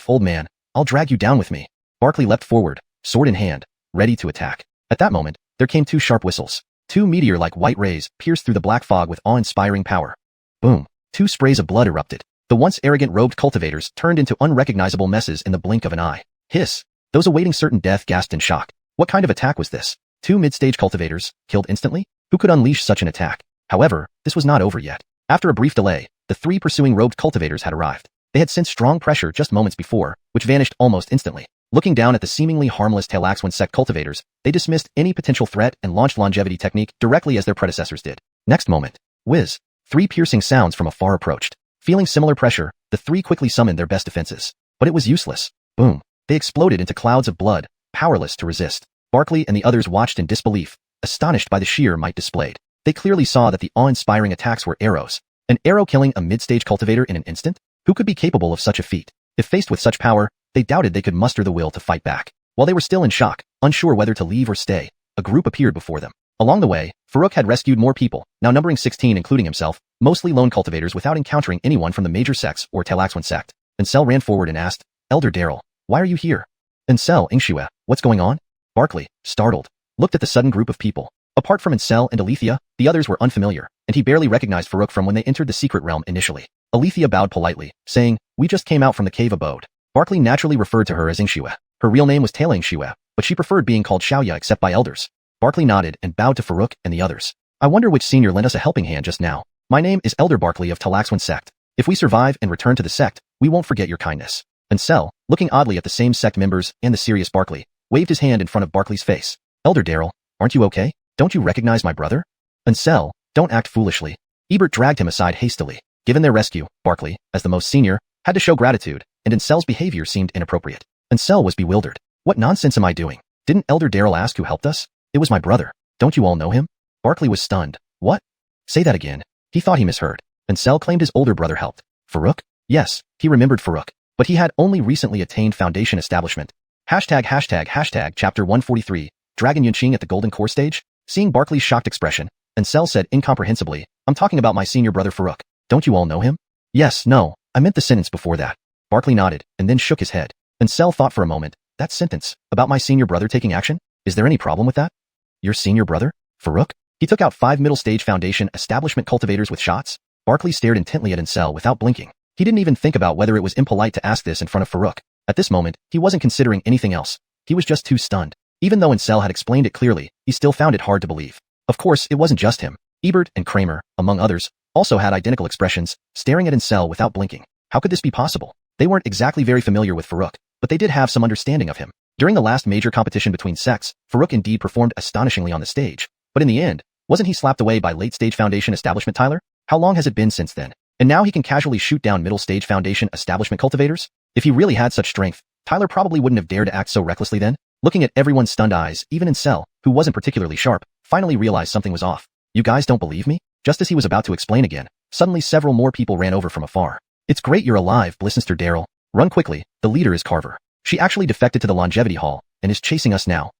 "Old man, I'll drag you down with me." Barkley leapt forward, sword in hand, ready to attack. At that moment, there came two sharp whistles. Two meteor-like white rays pierced through the black fog with awe-inspiring power. Boom. Two sprays of blood erupted. The once arrogant robed cultivators turned into unrecognizable messes in the blink of an eye. Hiss. Those awaiting certain death gasped in shock. What kind of attack was this? Two mid-stage cultivators, killed instantly? Who could unleash such an attack? However, this was not over yet. After a brief delay, the three pursuing robed cultivators had arrived. They had sensed strong pressure just moments before, which vanished almost instantly. Looking down at the seemingly harmless Talaxwan Sect cultivators, they dismissed any potential threat and launched longevity technique directly as their predecessors did. Next moment, whiz. Three piercing sounds from afar approached. Feeling similar pressure, the three quickly summoned their best defenses. But it was useless. Boom. They exploded into clouds of blood, powerless to resist. Barkley and the others watched in disbelief, astonished by the sheer might displayed. They clearly saw that the awe-inspiring attacks were arrows. An arrow killing a mid-stage cultivator in an instant? Who could be capable of such a feat? If faced with such power, they doubted they could muster the will to fight back. While they were still in shock, unsure whether to leave or stay, a group appeared before them. Along the way, Farouk had rescued more people, now numbering 16 including himself, mostly lone cultivators without encountering anyone from the major sects or Talaxwan sect. Ansel ran forward and asked, Elder Daryl, why are you here? Ansel, Xianxia, what's going on? Barkley, startled, looked at the sudden group of people. Apart from Ansel and Althia, the others were unfamiliar, and he barely recognized Farouk from when they entered the secret realm initially. Althia bowed politely, saying, we just came out from the cave abode. Barkley naturally referred to her as Xianxia. Her real name was Xianxia, but she preferred being called Xiaoya except by elders. Barkley nodded and bowed to Farouk and the others. I wonder which senior lent us a helping hand just now. My name is Elder Barkley of Talaxwan Sect. If we survive and return to the sect, we won't forget your kindness. Ansel, looking oddly at the same sect members and the serious Barkley, waved his hand in front of Barkley's face. Elder Daryl, aren't you okay? Don't you recognize my brother? Ansel, don't act foolishly. Ebert dragged him aside hastily. Given their rescue, Barkley, as the most senior, had to show gratitude, and Ansel's behavior seemed inappropriate. Ansel was bewildered. What nonsense am I doing? Didn't Elder Daryl ask who helped us? It was my brother. Don't you all know him? Barkley was stunned. What? Say that again. He thought he misheard. Ansel claimed his older brother helped. Farouk? Yes, he remembered Farouk. But he had only recently attained Foundation establishment. Chapter 143, Dragon Yunqing at the Golden Core stage? Seeing Barkley's shocked expression, Ansel said incomprehensibly, I'm talking about my senior brother Farouk. Don't you all know him? Yes, no, I meant the sentence before that. Barkley nodded, and then shook his head. Ansel thought for a moment, that sentence, about my senior brother taking action? Is there any problem with that? Your senior brother? Farouk? He took out 5 middle stage Foundation establishment cultivators with shots? Barkley stared intently at Ansel without blinking. He didn't even think about whether it was impolite to ask this in front of Farouk. At this moment, he wasn't considering anything else. He was just too stunned. Even though Ansel had explained it clearly, he still found it hard to believe. Of course, it wasn't just him. Ebert and Kramer, among others, also had identical expressions, staring at Ansel without blinking. How could this be possible? They weren't exactly very familiar with Farouk, but they did have some understanding of him. During the last major competition between sects, Farouk indeed performed astonishingly on the stage. But in the end, wasn't he slapped away by late-stage Foundation establishment Tyler? How long has it been since then? And now he can casually shoot down middle-stage Foundation establishment cultivators? If he really had such strength, Tyler probably wouldn't have dared to act so recklessly then. Looking at everyone's stunned eyes, even Ansel, who wasn't particularly sharp, finally realized something was off. You guys don't believe me? Just as he was about to explain again, suddenly several more people ran over from afar. It's great you're alive, Bliss-Mr. Daryl. Run quickly, the leader is Carver. She actually defected to the Longevity Hall, and is chasing us now.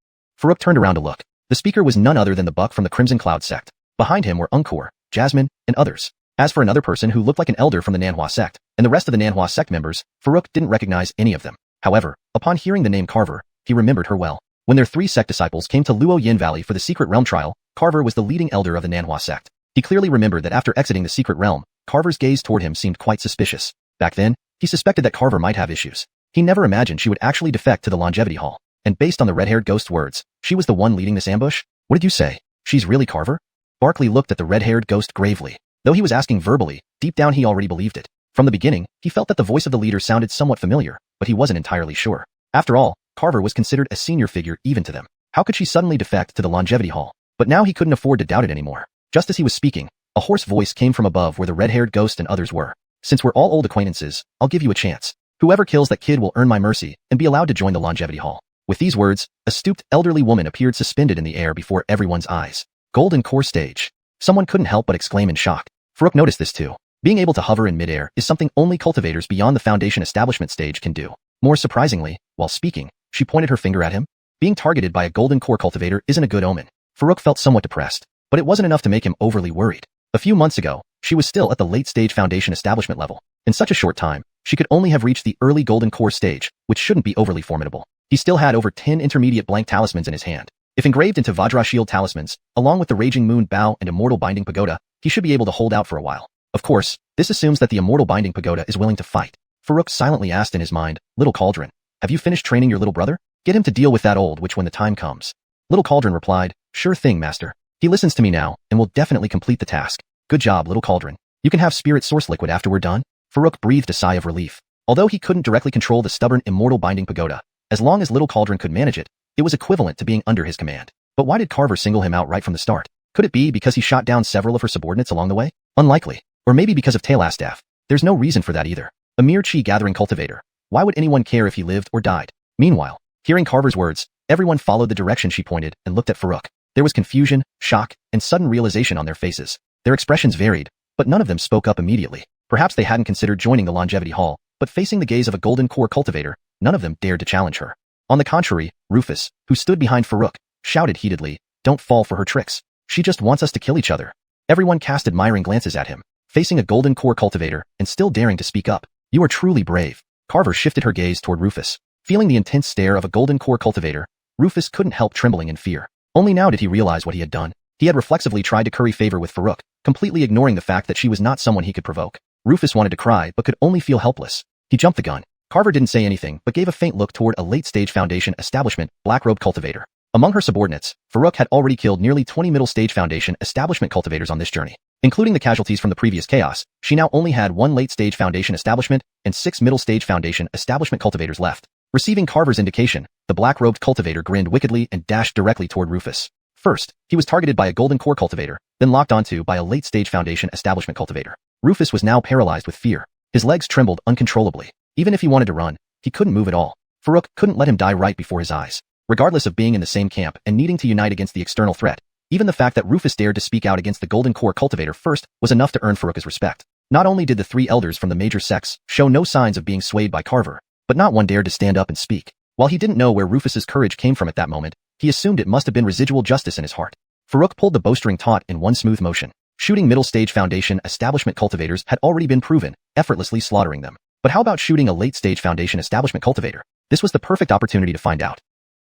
Farouk turned around to look. The speaker was none other than the buck from the Crimson Cloud sect. Behind him were Unkor, Jasmine, and others. As for another person who looked like an elder from the Nanhua sect, and the rest of the Nanhua sect members, Farouk didn't recognize any of them. However, upon hearing the name Carver, he remembered her well. When their 3 sect disciples came to Luo Yin Valley for the secret realm trial, Carver was the leading elder of the Nanhua sect. He clearly remembered that after exiting the secret realm, Carver's gaze toward him seemed quite suspicious. Back then, he suspected that Carver might have issues. He never imagined she would actually defect to the Longevity Hall. And based on the red-haired ghost's words, she was the one leading this ambush? What did you say? She's really Carver? Barkley looked at the red-haired ghost gravely. Though he was asking verbally, deep down he already believed it. From the beginning, he felt that the voice of the leader sounded somewhat familiar, but he wasn't entirely sure. After all, Carver was considered a senior figure even to them. How could she suddenly defect to the Longevity Hall? But now he couldn't afford to doubt it anymore. Just as he was speaking, a hoarse voice came from above where the red-haired ghost and others were. Since we're all old acquaintances, I'll give you a chance. Whoever kills that kid will earn my mercy and be allowed to join the Longevity Hall. With these words, a stooped, elderly woman appeared suspended in the air before everyone's eyes. Golden Core stage. Someone couldn't help but exclaim in shock. Farouk noticed this too. Being able to hover in midair is something only cultivators beyond the Foundation establishment stage can do. More surprisingly, while speaking, she pointed her finger at him. Being targeted by a Golden Core cultivator isn't a good omen. Farouk felt somewhat depressed, but it wasn't enough to make him overly worried. A few months ago, she was still at the late-stage Foundation establishment level. In such a short time, she could only have reached the early Golden Core stage, which shouldn't be overly formidable. He still had over 10 intermediate blank talismans in his hand. If engraved into Vajra Shield talismans, along with the Raging Moon Bow and Immortal Binding Pagoda, he should be able to hold out for a while. Of course, this assumes that the Immortal Binding Pagoda is willing to fight. Farouk silently asked in his mind, Little Cauldron, have you finished training your little brother? Get him to deal with that old witch when the time comes. Little Cauldron replied, Sure thing, master. He listens to me now, and will definitely complete the task. Good job, Little Cauldron. You can have spirit source liquid after we're done. Farouk breathed a sigh of relief. Although he couldn't directly control the stubborn Immortal Binding Pagoda, as long as Little Cauldron could manage it, it was equivalent to being under his command. But why did Carver single him out right from the start? Could it be because he shot down several of her subordinates along the way? Unlikely. Or maybe because of Tailastaf. There's no reason for that either. A mere chi-gathering cultivator. Why would anyone care if he lived or died? Meanwhile, hearing Carver's words, everyone followed the direction she pointed and looked at Farouk. There was confusion, shock, and sudden realization on their faces. Their expressions varied, but none of them spoke up immediately. Perhaps they hadn't considered joining the Longevity Hall, but facing the gaze of a golden core cultivator, none of them dared to challenge her. On the contrary, Rufus, who stood behind Farouk, shouted heatedly, Don't fall for her tricks. She just wants us to kill each other. Everyone cast admiring glances at him, facing a golden core cultivator and still daring to speak up. You are truly brave. Carver shifted her gaze toward Rufus. Feeling the intense stare of a golden core cultivator, Rufus couldn't help trembling in fear. Only now did he realize what he had done. He had reflexively tried to curry favor with Farouk, completely ignoring the fact that she was not someone he could provoke. Rufus wanted to cry but could only feel helpless. He jumped the gun. Carver didn't say anything but gave a faint look toward a late-stage Foundation establishment black-robed cultivator. Among her subordinates, Farouk had already killed nearly 20 middle-stage Foundation establishment cultivators on this journey. Including the casualties from the previous chaos, she now only had 1 late-stage Foundation establishment and 6 middle-stage Foundation establishment cultivators left. Receiving Carver's indication, the black-robed cultivator grinned wickedly and dashed directly toward Rufus. First, he was targeted by a golden core cultivator, then locked onto by a late-stage Foundation establishment cultivator. Rufus was now paralyzed with fear. His legs trembled uncontrollably. Even if he wanted to run, he couldn't move at all. Farouk couldn't let him die right before his eyes. Regardless of being in the same camp and needing to unite against the external threat, even the fact that Rufus dared to speak out against the golden core cultivator first was enough to earn Farouk's respect. Not only did the 3 elders from the major sects show no signs of being swayed by Carver, but not one dared to stand up and speak. While he didn't know where Rufus's courage came from at that moment, he assumed it must have been residual justice in his heart. Farouk pulled the bowstring taut in one smooth motion. Shooting middle-stage Foundation establishment cultivators had already been proven, effortlessly slaughtering them. But how about shooting a late-stage Foundation establishment cultivator? This was the perfect opportunity to find out.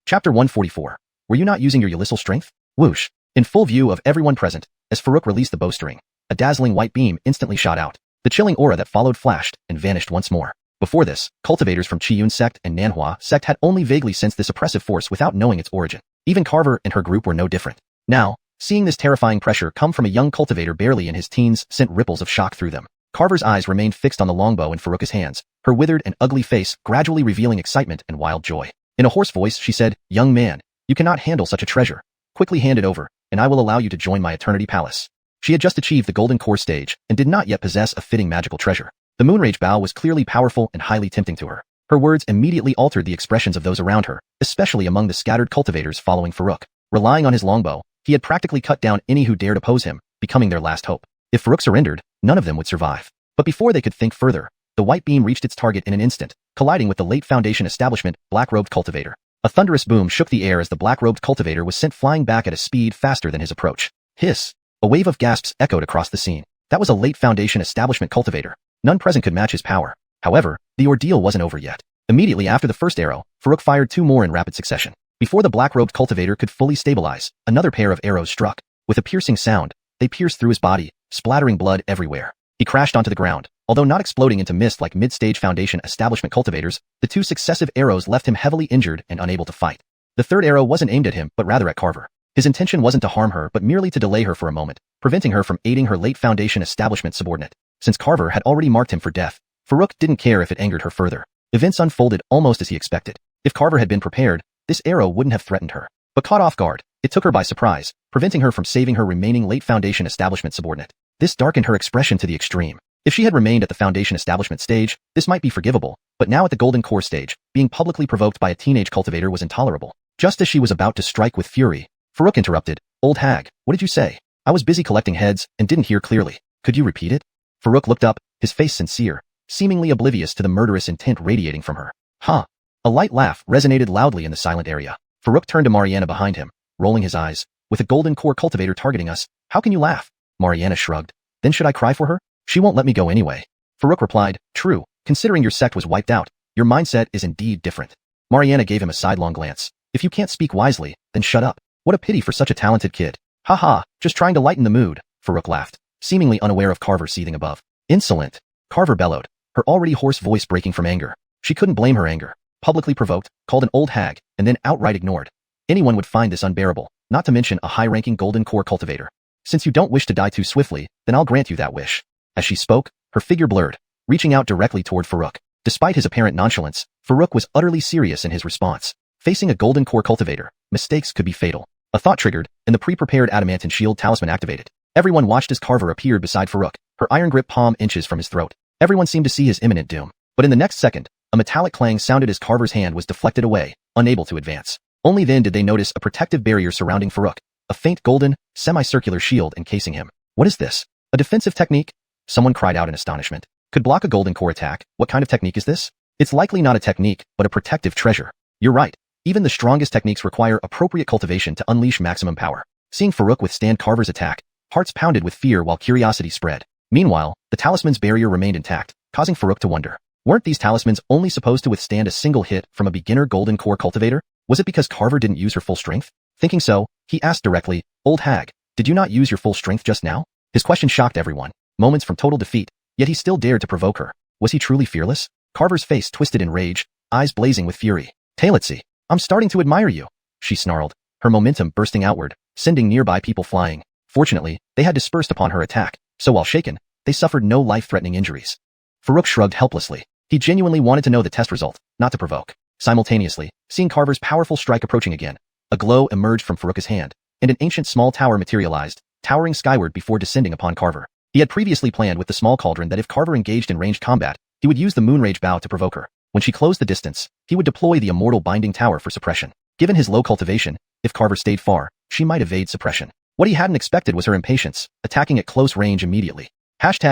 Chapter 144. Were you not using your Ulysal strength? Whoosh. In full view of everyone present, as Farouk released the bowstring, a dazzling white beam instantly shot out. The chilling aura that followed flashed and vanished once more. Before this, cultivators from Qiyun Sect and Nanhua Sect had only vaguely sensed this oppressive force without knowing its origin. Even Carver and her group were no different. Now, seeing this terrifying pressure come from a young cultivator barely in his teens sent ripples of shock through them. Carver's eyes remained fixed on the longbow in Farouk's hands, her withered and ugly face gradually revealing excitement and wild joy. In a hoarse voice, she said, Young man, you cannot handle such a treasure. Quickly hand it over, and I will allow you to join my Eternity Palace. She had just achieved the Golden Core stage and did not yet possess a fitting magical treasure. The Moonrage bow was clearly powerful and highly tempting to her. Her words immediately altered the expressions of those around her, especially among the scattered cultivators following Farouk. Relying on his longbow, he had practically cut down any who dared oppose him, becoming their last hope. If Farouk surrendered, none of them would survive. But before they could think further, the white beam reached its target in an instant, colliding with the late Foundation establishment black-robed cultivator. A thunderous boom shook the air as the black-robed cultivator was sent flying back at a speed faster than his approach. Hiss! A wave of gasps echoed across the scene. That was a late Foundation establishment cultivator. None present could match his power. However, the ordeal wasn't over yet. Immediately after the first arrow, Farouk fired 2 more in rapid succession. Before the black-robed cultivator could fully stabilize, another pair of arrows struck. With a piercing sound, they pierced through his body, splattering blood everywhere. He crashed onto the ground. Although not exploding into mist like mid-stage Foundation establishment cultivators, the 2 successive arrows left him heavily injured and unable to fight. The third arrow wasn't aimed at him, but rather at Carver. His intention wasn't to harm her, but merely to delay her for a moment, preventing her from aiding her late Foundation establishment subordinate. Since Carver had already marked him for death, Farouk didn't care if it angered her further. Events unfolded almost as he expected. If Carver had been prepared, this arrow wouldn't have threatened her. But caught off guard, it took her by surprise, preventing her from saving her remaining late Foundation establishment subordinate. This darkened her expression to the extreme. If she had remained at the Foundation establishment stage, this might be forgivable, but now at the Golden Core stage, being publicly provoked by a teenage cultivator was intolerable. Just as she was about to strike with fury, Farouk interrupted. Old hag, what did you say? I was busy collecting heads and didn't hear clearly. Could you repeat it? Farouk looked up, his face sincere, seemingly oblivious to the murderous intent radiating from her. Huh. A light laugh resonated loudly in the silent area. Farouk turned to Mariana behind him, rolling his eyes. With a Golden Core cultivator targeting us, how can you laugh? Mariana shrugged. Then should I cry for her? She won't let me go anyway. Farouk replied, True, considering your sect was wiped out, your mindset is indeed different. Mariana gave him a sidelong glance. If you can't speak wisely, then shut up. What a pity for such a talented kid. Haha, just trying to lighten the mood, Farouk laughed, seemingly unaware of Carver seething above. Insolent, Carver bellowed, her already hoarse voice breaking from anger. She couldn't blame her anger. Publicly provoked, called an old hag, and then outright ignored. Anyone would find this unbearable, not to mention a high-ranking golden core cultivator. Since you don't wish to die too swiftly, then I'll grant you that wish. As she spoke, her figure blurred, reaching out directly toward Farouk. Despite his apparent nonchalance, Farouk was utterly serious in his response. Facing a golden core cultivator, mistakes could be fatal. A thought triggered, and the pre-prepared adamantine shield talisman activated. Everyone watched as Carver appeared beside Farouk, her iron grip palm inches from his throat. Everyone seemed to see his imminent doom. But in the next second, a metallic clang sounded as Carver's hand was deflected away, unable to advance. Only then did they notice a protective barrier surrounding Farouk, a faint golden, semicircular shield encasing him. What is this? A defensive technique? Someone cried out in astonishment. Could block a golden core attack? What kind of technique is this? It's likely not a technique, but a protective treasure. You're right. Even the strongest techniques require appropriate cultivation to unleash maximum power. Seeing Farouk withstand Carver's attack, hearts pounded with fear while curiosity spread. Meanwhile, the talisman's barrier remained intact, causing Farouk to wonder. Weren't these talismans only supposed to withstand a single hit from a beginner golden core cultivator? Was it because Carver didn't use her full strength? Thinking so, he asked directly, Old hag, did you not use your full strength just now? His question shocked everyone. Moments from total defeat, yet he still dared to provoke her. Was he truly fearless? Carver's face twisted in rage, eyes blazing with fury. Tailitsy, I'm starting to admire you, she snarled, her momentum bursting outward, sending nearby people flying. Fortunately, they had dispersed upon her attack, so while shaken, they suffered no life-threatening injuries. Farouk shrugged helplessly. He genuinely wanted to know the test result, not to provoke. Simultaneously, seeing Carver's powerful strike approaching again, a glow emerged from Farouk's hand, and an ancient small tower materialized, towering skyward before descending upon Carver. He had previously planned with the small cauldron that if Carver engaged in ranged combat, he would use the Moonrage Bow to provoke her. When she closed the distance, he would deploy the immortal binding tower for suppression. Given his low cultivation, if Carver stayed far, she might evade suppression. What he hadn't expected was her impatience, attacking at close range immediately. Chapter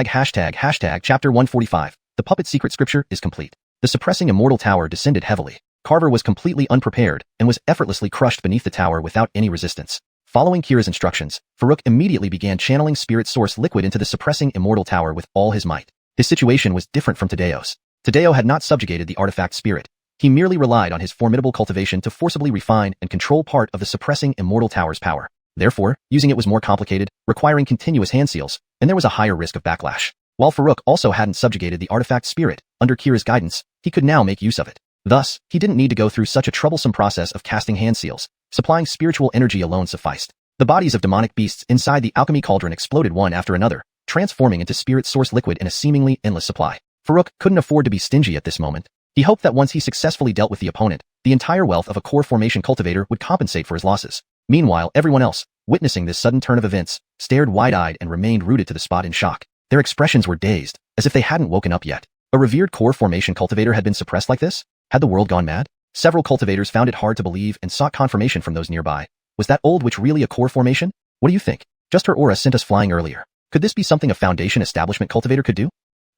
145. The puppet secret scripture is complete. The suppressing immortal tower descended heavily. Carver was completely unprepared and was effortlessly crushed beneath the tower without any resistance. Following Kira's instructions, Farouk immediately began channeling spirit source liquid into the suppressing immortal tower with all his might. His situation was different from Tadeo's. Tadeo had not subjugated the artifact spirit. He merely relied on his formidable cultivation to forcibly refine and control part of the suppressing immortal tower's power. Therefore, using it was more complicated, requiring continuous hand seals, and there was a higher risk of backlash. While Farouk also hadn't subjugated the artifact spirit, under Kira's guidance, he could now make use of it. Thus, he didn't need to go through such a troublesome process of casting hand seals. Supplying spiritual energy alone sufficed. The bodies of demonic beasts inside the Alchemy Cauldron exploded one after another, transforming into spirit source liquid in a seemingly endless supply. Farouk couldn't afford to be stingy at this moment. He hoped that once he successfully dealt with the opponent, the entire wealth of a core formation cultivator would compensate for his losses. Meanwhile, everyone else, witnessing this sudden turn of events, stared wide-eyed and remained rooted to the spot in shock. Their expressions were dazed, as if they hadn't woken up yet. A revered core formation cultivator had been suppressed like this? Had the world gone mad? Several cultivators found it hard to believe and sought confirmation from those nearby. Was that old witch really a core formation? What do you think? Just her aura sent us flying earlier. Could this be something a foundation establishment cultivator could do?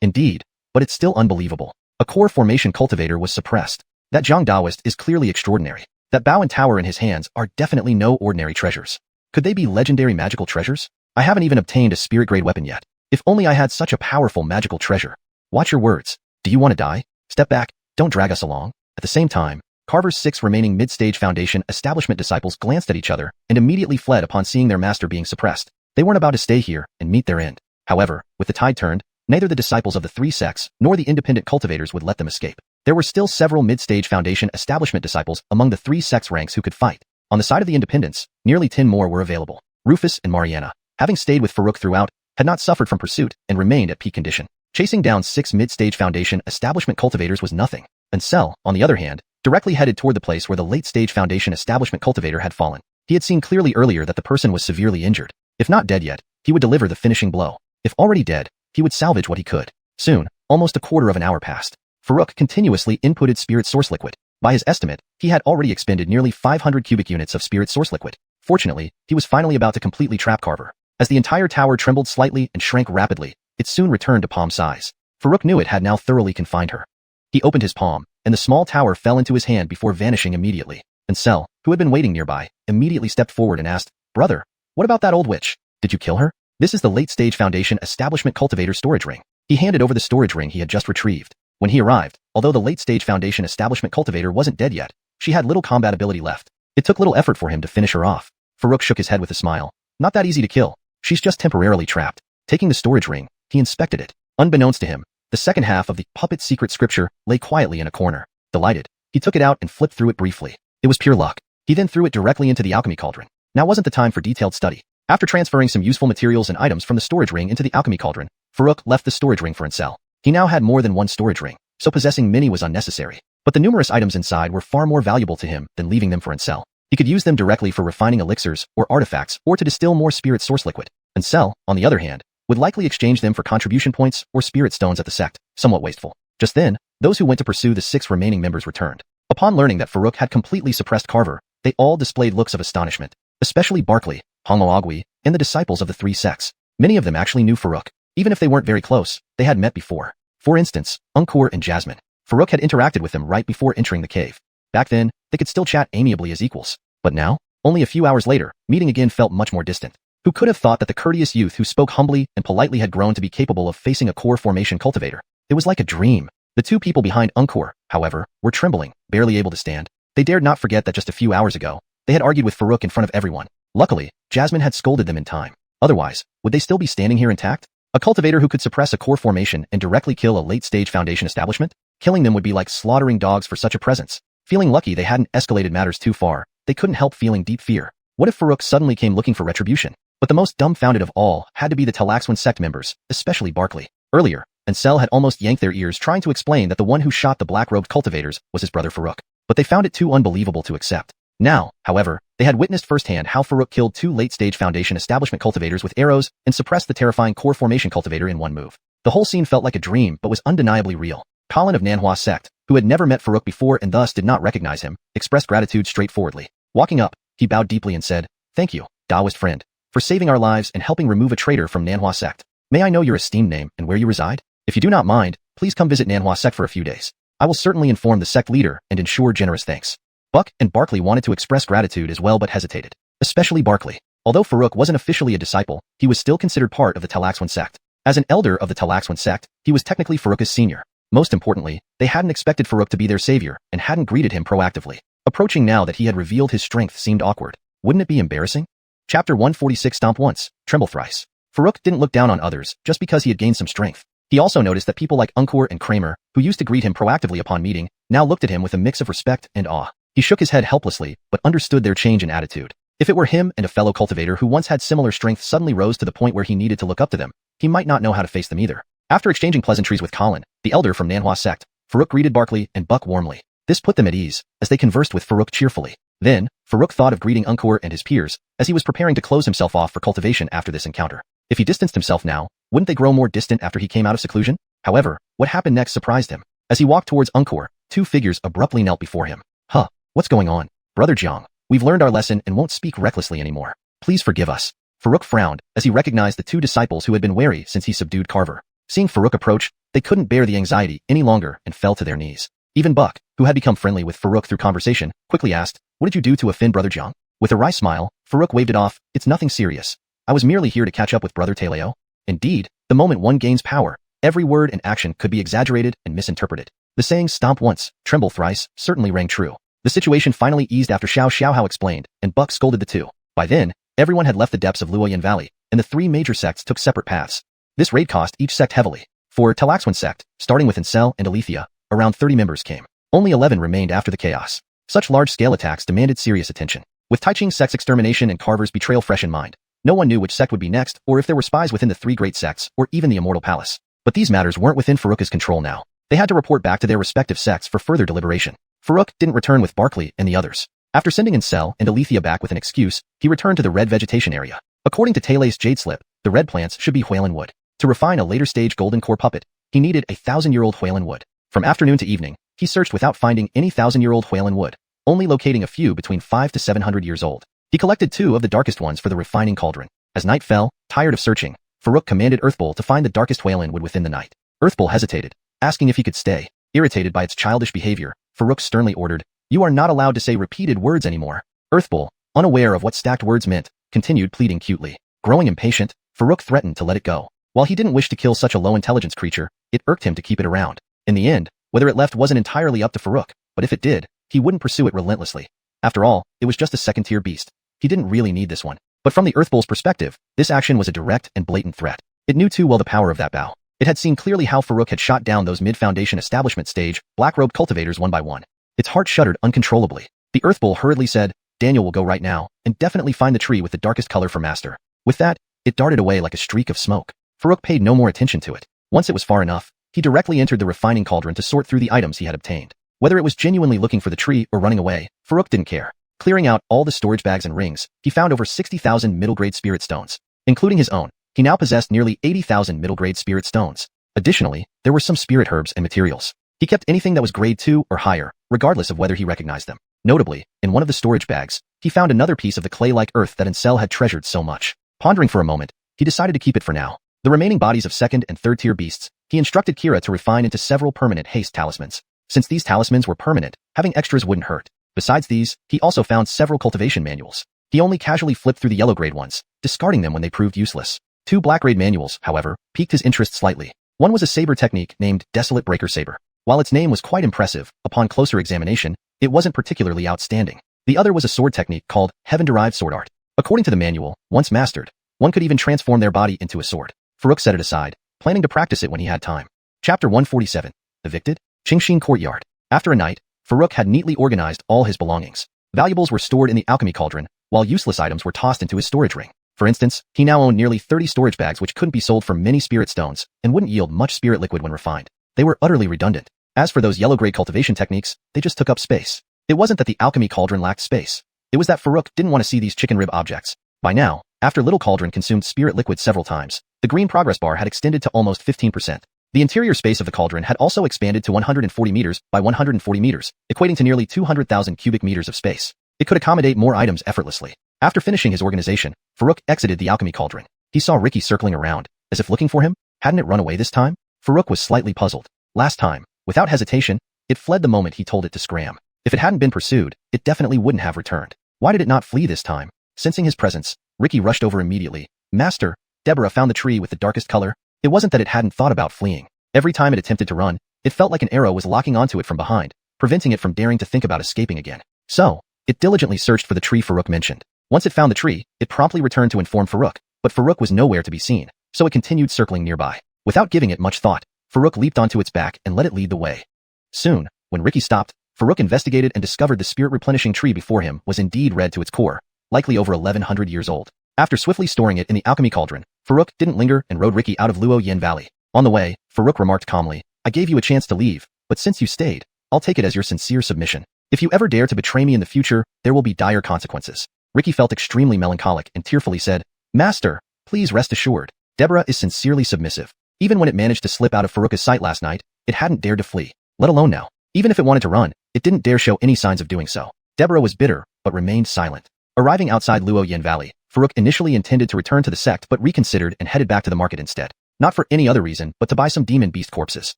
Indeed, but it's still unbelievable. A core formation cultivator was suppressed. That Zhang Daoist is clearly extraordinary. That bow and tower in his hands are definitely no ordinary treasures. Could they be legendary magical treasures? I haven't even obtained a spirit-grade weapon yet. If only I had such a powerful magical treasure. Watch your words. Do you want to die? Step back, don't drag us along. At the same time, Carver's 6 remaining mid-stage Foundation establishment disciples glanced at each other and immediately fled upon seeing their master being suppressed. They weren't about to stay here and meet their end. However, with the tide turned, neither the disciples of the 3 sects nor the independent cultivators would let them escape. There were still several mid-stage Foundation establishment disciples among the 3 sects ranks who could fight. On the side of the independents, nearly 10 more were available. Rufus and Mariana, having stayed with Farouk throughout, had not suffered from pursuit and remained at peak condition. Chasing down 6 mid-stage Foundation establishment cultivators was nothing. Ansel, on the other hand, directly headed toward the place where the late-stage Foundation establishment cultivator had fallen. He had seen clearly earlier that the person was severely injured. If not dead yet, he would deliver the finishing blow. If already dead, he would salvage what he could. Soon, almost a quarter of an hour passed. Farouk continuously inputted spirit source liquid. By his estimate, he had already expended nearly 500 cubic units of spirit source liquid. Fortunately, he was finally about to completely trap Carver. As the entire tower trembled slightly and shrank rapidly, it soon returned to palm size. Farouk knew it had now thoroughly confined her. He opened his palm, and the small tower fell into his hand before vanishing immediately. Ansel, who had been waiting nearby, immediately stepped forward and asked, "Brother, what about that old witch? Did you kill her?" "This is the late-stage Foundation establishment cultivator storage ring." He handed over the storage ring he had just retrieved. When he arrived, Although the late-stage Foundation establishment cultivator wasn't dead yet, she had little combat ability left. It took little effort for him to finish her off. Farouk shook his head with a smile. Not that easy to kill. She's just temporarily trapped. Taking the storage ring, he inspected it. Unbeknownst to him, the second half of the puppet secret scripture lay quietly in a corner. Delighted, he took it out and flipped through it briefly. It was pure luck. He then threw it directly into the Alchemy Cauldron. Now wasn't the time for detailed study. After transferring some useful materials and items from the storage ring into the Alchemy Cauldron, Farouk left the storage ring for Ansel. He now had more than one storage ring, so possessing many was unnecessary. But the numerous items inside were far more valuable to him than leaving them for Ansel. He could use them directly for refining elixirs or artifacts or to distill more spirit source liquid. Ansel, on the other hand, would likely exchange them for contribution points or spirit stones at the sect, somewhat wasteful. Just then, those who went to pursue the 6 remaining members returned. Upon learning that Farouk had completely suppressed Carver, they all displayed looks of astonishment, especially Barkley, Hongmoagui, and the disciples of the 3 sects. Many of them actually knew Farouk. Even if they weren't very close, they had met before. For instance, Unkur and Jasmine. Farouk had interacted with them right before entering the cave. Back then, they could still chat amiably as equals. But now, only a few hours later, meeting again felt much more distant. Who could have thought that the courteous youth who spoke humbly and politely had grown to be capable of facing a core formation cultivator? It was like a dream. The 2 people behind Unkur, however, were trembling, barely able to stand. They dared not forget that just a few hours ago, they had argued with Farouk in front of everyone. Luckily, Jasmine had scolded them in time. Otherwise, would they still be standing here intact? A cultivator who could suppress a core formation and directly kill a late-stage Foundation establishment? Killing them would be like slaughtering dogs for such a presence. Feeling lucky they hadn't escalated matters too far, they couldn't help feeling deep fear. What if Farouk suddenly came looking for retribution? But the most dumbfounded of all had to be the Talaxwan sect members, especially Barkley. Earlier, Ansel had almost yanked their ears trying to explain that the one who shot the black-robed cultivators was his brother Farouk. But they found it too unbelievable to accept. Now, however, they had witnessed firsthand how Farouk killed 2 late-stage Foundation establishment cultivators with arrows and suppressed the terrifying core formation cultivator in one move. The whole scene felt like a dream but was undeniably real. Colin of Nanhua sect, who had never met Farouk before and thus did not recognize him, expressed gratitude straightforwardly. Walking up, he bowed deeply and said, "Thank you, Taoist friend, for saving our lives and helping remove a traitor from Nanhua sect. May I know your esteemed name and where you reside? If you do not mind, please come visit Nanhua sect for a few days. I will certainly inform the sect leader and ensure generous thanks." Buck and Barkley wanted to express gratitude as well but hesitated. Especially Barkley. Although Farouk wasn't officially a disciple, he was still considered part of the Talaxwan sect. As an elder of the Talaxwan sect, he was technically Farouk's senior. Most importantly, they hadn't expected Farouk to be their savior and hadn't greeted him proactively. Approaching now that he had revealed his strength seemed awkward. Wouldn't it be embarrassing? Chapter 146 Stomp once, tremble thrice. Farouk didn't look down on others just because he had gained some strength. He also noticed that people like Unkur and Kramer, who used to greet him proactively upon meeting, now looked at him with a mix of respect and awe. He shook his head helplessly, but understood their change in attitude. If it were him and a fellow cultivator who once had similar strength suddenly rose to the point where he needed to look up to them, he might not know how to face them either. After exchanging pleasantries with Colin, the elder from Nanhua sect, Farouk greeted Barkley and Buck warmly. This put them at ease, as they conversed with Farouk cheerfully. Then, Farouk thought of greeting Unkur and his peers, as he was preparing to close himself off for cultivation after this encounter. If he distanced himself now, wouldn't they grow more distant after he came out of seclusion? However, what happened next surprised him. As he walked towards Unkur, 2 figures abruptly knelt before him. Huh, what's going on? Brother Jiang, we've learned our lesson and won't speak recklessly anymore. Please forgive us. Farouk frowned, as he recognized the 2 disciples who had been wary since he subdued Carver. Seeing Farouk approach, they couldn't bear the anxiety any longer and fell to their knees. Even Buck, who had become friendly with Farouk through conversation, quickly asked, "What did you do to offend Brother Jiang?" With a wry smile, Farouk waved it off. "It's nothing serious. I was merely here to catch up with Brother Taleo." Indeed, the moment one gains power, every word and action could be exaggerated and misinterpreted. The saying "stomp once, tremble thrice" certainly rang true. The situation finally eased after Xiao Xiaohao explained, and Buck scolded the 2. By then, everyone had left the depths of Luoyan Valley, and the 3 major sects took separate paths. This raid cost each sect heavily. For Talaxwan sect, starting with Ansel and Althia, around 30 members came. Only 11 remained after the chaos. Such large-scale attacks demanded serious attention. With Taiching sect's extermination and Carver's betrayal fresh in mind, no one knew which sect would be next or if there were spies within the 3 great sects or even the Immortal Palace. But these matters weren't within Farouk's control now. They had to report back to their respective sects for further deliberation. Farouk didn't return with Barkley and the others. After sending Ansel and Althia back with an excuse, he returned to the red vegetation area. According to Taylay's jade slip, the red plants should be Hualan wood. To refine a later-stage golden core puppet, he needed a 1,000-year-old Hualan wood. From afternoon to evening, he searched without finding any 1,000-year-old Hualan wood, only locating a few between 500 to 700 years old. He collected 2 of the darkest ones for the refining cauldron. As night fell, tired of searching, Farouk commanded Earthbull to find the darkest Hualan wood within the night. Earthbull hesitated, asking if he could stay. Irritated by its childish behavior, Farouk sternly ordered, "You are not allowed to say repeated words anymore." Earthbull, unaware of what stacked words meant, continued pleading cutely. Growing impatient, Farouk threatened to let it go. While he didn't wish to kill such a low-intelligence creature, it irked him to keep it around. In the end, Whether it left wasn't entirely up to Farouk, but if it did, he wouldn't pursue it relentlessly. After all, it was just a second-tier beast. He didn't really need this one. But from the Earthbull's perspective, this action was a direct and blatant threat. It knew too well the power of that bow. It had seen clearly how Farouk had shot down those mid-foundation establishment stage, black-robed cultivators one by one. Its heart shuddered uncontrollably. The Earthbull hurriedly said, "Daniel will go right now, and definitely find the tree with the darkest color for master." With that, it darted away like a streak of smoke. Farouk paid no more attention to it. Once it was far enough, he directly entered the refining cauldron to sort through the items he had obtained. Whether it was genuinely looking for the tree or running away, Farouk didn't care. Clearing out all the storage bags and rings, he found over 60,000 middle-grade spirit stones. Including his own, he now possessed nearly 80,000 middle-grade spirit stones. Additionally, there were some spirit herbs and materials. He kept anything that was grade 2 or higher, regardless of whether he recognized them. Notably, in one of the storage bags, he found another piece of the clay-like earth that Ancestral had treasured so much. Pondering for a moment, he decided to keep it for now. The remaining bodies of second and third-tier beasts, he instructed Kira to refine into several permanent haste talismans. Since these talismans were permanent, having extras wouldn't hurt. Besides these, he also found several cultivation manuals. He only casually flipped through the yellow-grade ones, discarding them when they proved useless. 2 black-grade manuals, however, piqued his interest slightly. One was a saber technique named Desolate Breaker Saber. While its name was quite impressive, upon closer examination, it wasn't particularly outstanding. The other was a sword technique called Heaven-Derived Sword Art. According to the manual, once mastered, one could even transform their body into a sword. Farouk set it aside, planning to practice it when he had time. Chapter 147. Evicted? Qingxin Courtyard. After a night, Farouk had neatly organized all his belongings. Valuables were stored in the Alchemy Cauldron, while useless items were tossed into his storage ring. For instance, he now owned nearly 30 storage bags which couldn't be sold for many spirit stones, and wouldn't yield much spirit liquid when refined. They were utterly redundant. As for those yellow-grade cultivation techniques, they just took up space. It wasn't that the Alchemy Cauldron lacked space. It was that Farouk didn't want to see these chicken rib objects. By now, after Little Cauldron consumed spirit liquid several times, the green progress bar had extended to almost 15%. The interior space of the cauldron had also expanded to 140 meters by 140 meters, equating to nearly 200,000 cubic meters of space. It could accommodate more items effortlessly. After finishing his organization, Farouk exited the Alchemy Cauldron. He saw Ricky circling around, as if looking for him. Hadn't it run away this time? Farouk was slightly puzzled. Last time, without hesitation, it fled the moment he told it to scram. If it hadn't been pursued, it definitely wouldn't have returned. Why did it not flee this time? Sensing his presence, Ricky rushed over immediately. "Master, Deborah found the tree with the darkest color." It wasn't that it hadn't thought about fleeing. Every time it attempted to run, it felt like an arrow was locking onto it from behind, preventing it from daring to think about escaping again. So, it diligently searched for the tree Farouk mentioned. Once it found the tree, it promptly returned to inform Farouk, but Farouk was nowhere to be seen, so it continued circling nearby. Without giving it much thought, Farouk leaped onto its back and let it lead the way. Soon, when Ricky stopped, Farouk investigated and discovered the spirit-replenishing tree before him was indeed red to its core, likely over 1100 years old. After swiftly storing it in the Alchemy Cauldron, Farouk didn't linger and rode Ricky out of Luo Yin Valley. On the way, Farouk remarked calmly, "I gave you a chance to leave, but since you stayed, I'll take it as your sincere submission. If you ever dare to betray me in the future, there will be dire consequences." Ricky felt extremely melancholic and tearfully said, "Master, please rest assured, Deborah is sincerely submissive. Even when it managed to slip out of Farouk's sight last night, it hadn't dared to flee, let alone now. Even if it wanted to run, it didn't dare show any signs of doing so." Deborah was bitter, but remained silent. Arriving outside Luo Yin Valley, Farouk initially intended to return to the sect but reconsidered and headed back to the market instead. Not for any other reason but to buy some demon beast corpses.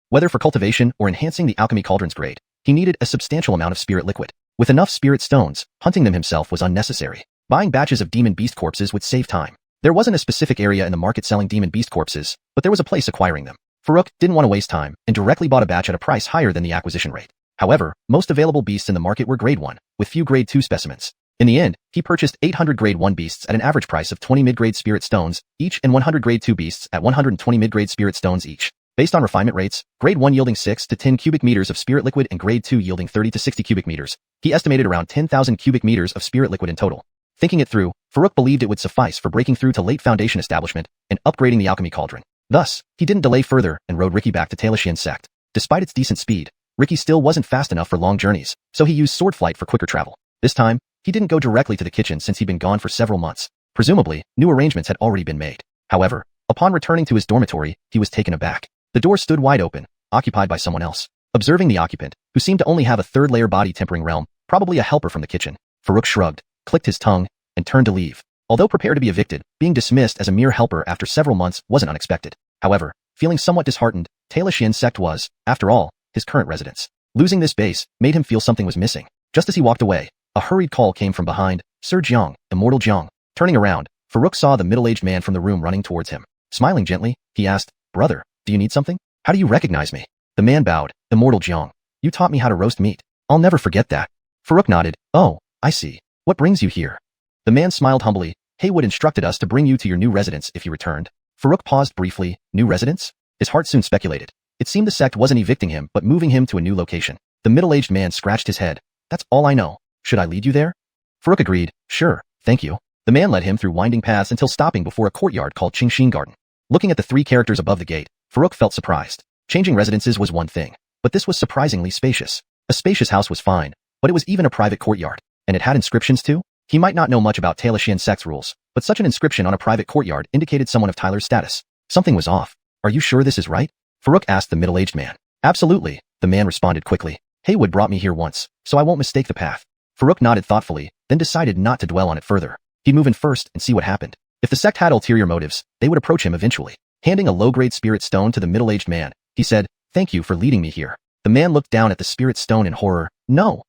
Whether for cultivation or enhancing the Alchemy Cauldron's grade, he needed a substantial amount of spirit liquid. With enough spirit stones, hunting them himself was unnecessary. Buying batches of demon beast corpses would save time. There wasn't a specific area in the market selling demon beast corpses, but there was a place acquiring them. Farouk didn't want to waste time and directly bought a batch at a price higher than the acquisition rate. However, most available beasts in the market were grade 1, with few grade 2 specimens. In the end, he purchased 800 grade 1 beasts at an average price of 20 mid-grade spirit stones each and 100 grade 2 beasts at 120 mid-grade spirit stones each. Based on refinement rates, grade 1 yielding 6 to 10 cubic meters of spirit liquid and grade 2 yielding 30 to 60 cubic meters, he estimated around 10,000 cubic meters of spirit liquid in total. Thinking it through, Farouk believed it would suffice for breaking through to late foundation establishment and upgrading the Alchemy Cauldron. Thus, he didn't delay further and rode Ricky back to Talashian's sect. Despite its decent speed, Ricky still wasn't fast enough for long journeys, so he used sword flight for quicker travel. This time, he didn't go directly to the kitchen since he'd been gone for several months. Presumably, new arrangements had already been made. However, upon returning to his dormitory, he was taken aback. The door stood wide open, occupied by someone else. Observing the occupant, who seemed to only have a third-layer body tempering realm, probably a helper from the kitchen, Farouk shrugged, clicked his tongue, and turned to leave. Although prepared to be evicted, being dismissed as a mere helper after several months wasn't unexpected. However, feeling somewhat disheartened, Talashian's sect was, after all, his current residence. Losing this base made him feel something was missing. Just as he walked away, a hurried call came from behind. "Sir Jiang, Immortal Jiang." Turning around, Farouk saw the middle-aged man from the room running towards him. Smiling gently, he asked, "Brother, do you need something? How do you recognize me?" The man bowed. Immortal Jiang. You taught me how to roast meat. I'll never forget that. Farouk nodded. Oh, I see. What brings you here? The man smiled humbly. Haywood instructed us to bring you to your new residence if you returned. Farouk paused briefly. New residence? His heart soon speculated. It seemed the sect wasn't evicting him but moving him to a new location. The middle-aged man scratched his head. That's all I know. Should I lead you there? Farouk agreed. Sure, thank you. The man led him through winding paths until stopping before a courtyard called Qingxin Garden. Looking at the 3 characters above the gate, Farouk felt surprised. Changing residences was one thing, but this was surprisingly spacious. A spacious house was fine, but it was even a private courtyard, and it had inscriptions too? He might not know much about Taoxian sect's rules, but such an inscription on a private courtyard indicated someone of Tyler's status. Something was off. Are you sure this is right? Farouk asked the middle-aged man. Absolutely, the man responded quickly. Haywood brought me here once, so I won't mistake the path. Farouk nodded thoughtfully, then decided not to dwell on it further. He'd move in first and see what happened. If the sect had ulterior motives, they would approach him eventually. Handing a low-grade spirit stone to the middle-aged man, he said, "Thank you for leading me here." The man looked down at the spirit stone in horror. No,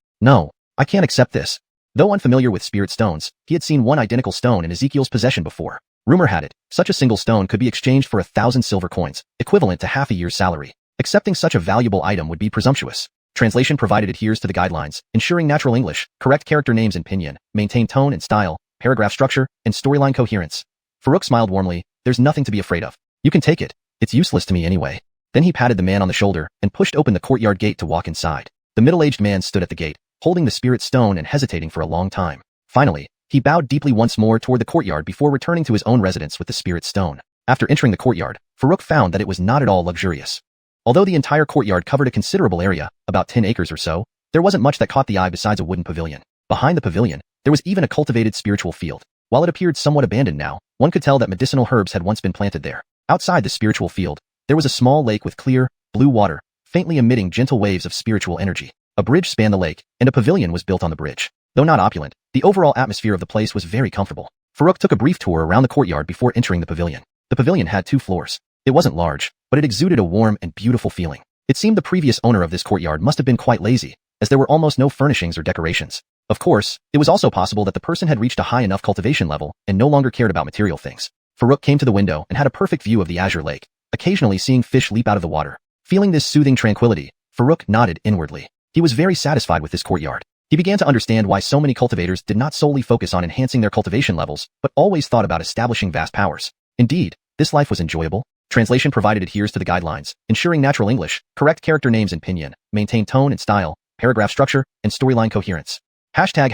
I can't accept this. Though unfamiliar with spirit stones, he had seen one identical stone in Ezekiel's possession before. Rumor had it, such a single stone could be exchanged for 1,000 silver coins, equivalent to half a year's salary. Accepting such a valuable item would be presumptuous. Translation provided adheres to the guidelines, ensuring natural English, correct character names and pinyin, maintain tone and style, paragraph structure, and storyline coherence. Farouk smiled warmly. There's nothing to be afraid of. You can take it. It's useless to me anyway. Then he patted the man on the shoulder and pushed open the courtyard gate to walk inside. The middle-aged man stood at the gate, holding the spirit stone and hesitating for a long time. Finally, he bowed deeply once more toward the courtyard before returning to his own residence with the spirit stone. After entering the courtyard, Farouk found that it was not at all luxurious. Although the entire courtyard covered a considerable area, about 10 acres or so, there wasn't much that caught the eye besides a wooden pavilion. Behind the pavilion, there was even a cultivated spiritual field. While it appeared somewhat abandoned now, one could tell that medicinal herbs had once been planted there. Outside the spiritual field, there was a small lake with clear, blue water, faintly emitting gentle waves of spiritual energy. A bridge spanned the lake, and a pavilion was built on the bridge. Though not opulent, the overall atmosphere of the place was very comfortable. Farouk took a brief tour around the courtyard before entering the pavilion. The pavilion had 2 floors. It wasn't large, but it exuded a warm and beautiful feeling. It seemed the previous owner of this courtyard must have been quite lazy, as there were almost no furnishings or decorations. Of course, it was also possible that the person had reached a high enough cultivation level and no longer cared about material things. Farouk came to the window and had a perfect view of the azure lake, occasionally seeing fish leap out of the water. Feeling this soothing tranquility, Farouk nodded inwardly. He was very satisfied with this courtyard. He began to understand why so many cultivators did not solely focus on enhancing their cultivation levels, but always thought about establishing vast powers. Indeed, this life was enjoyable. Translation provided adheres to the guidelines, ensuring natural English, correct character names and pinyin, maintain tone and style, paragraph structure, and storyline coherence. Hashtag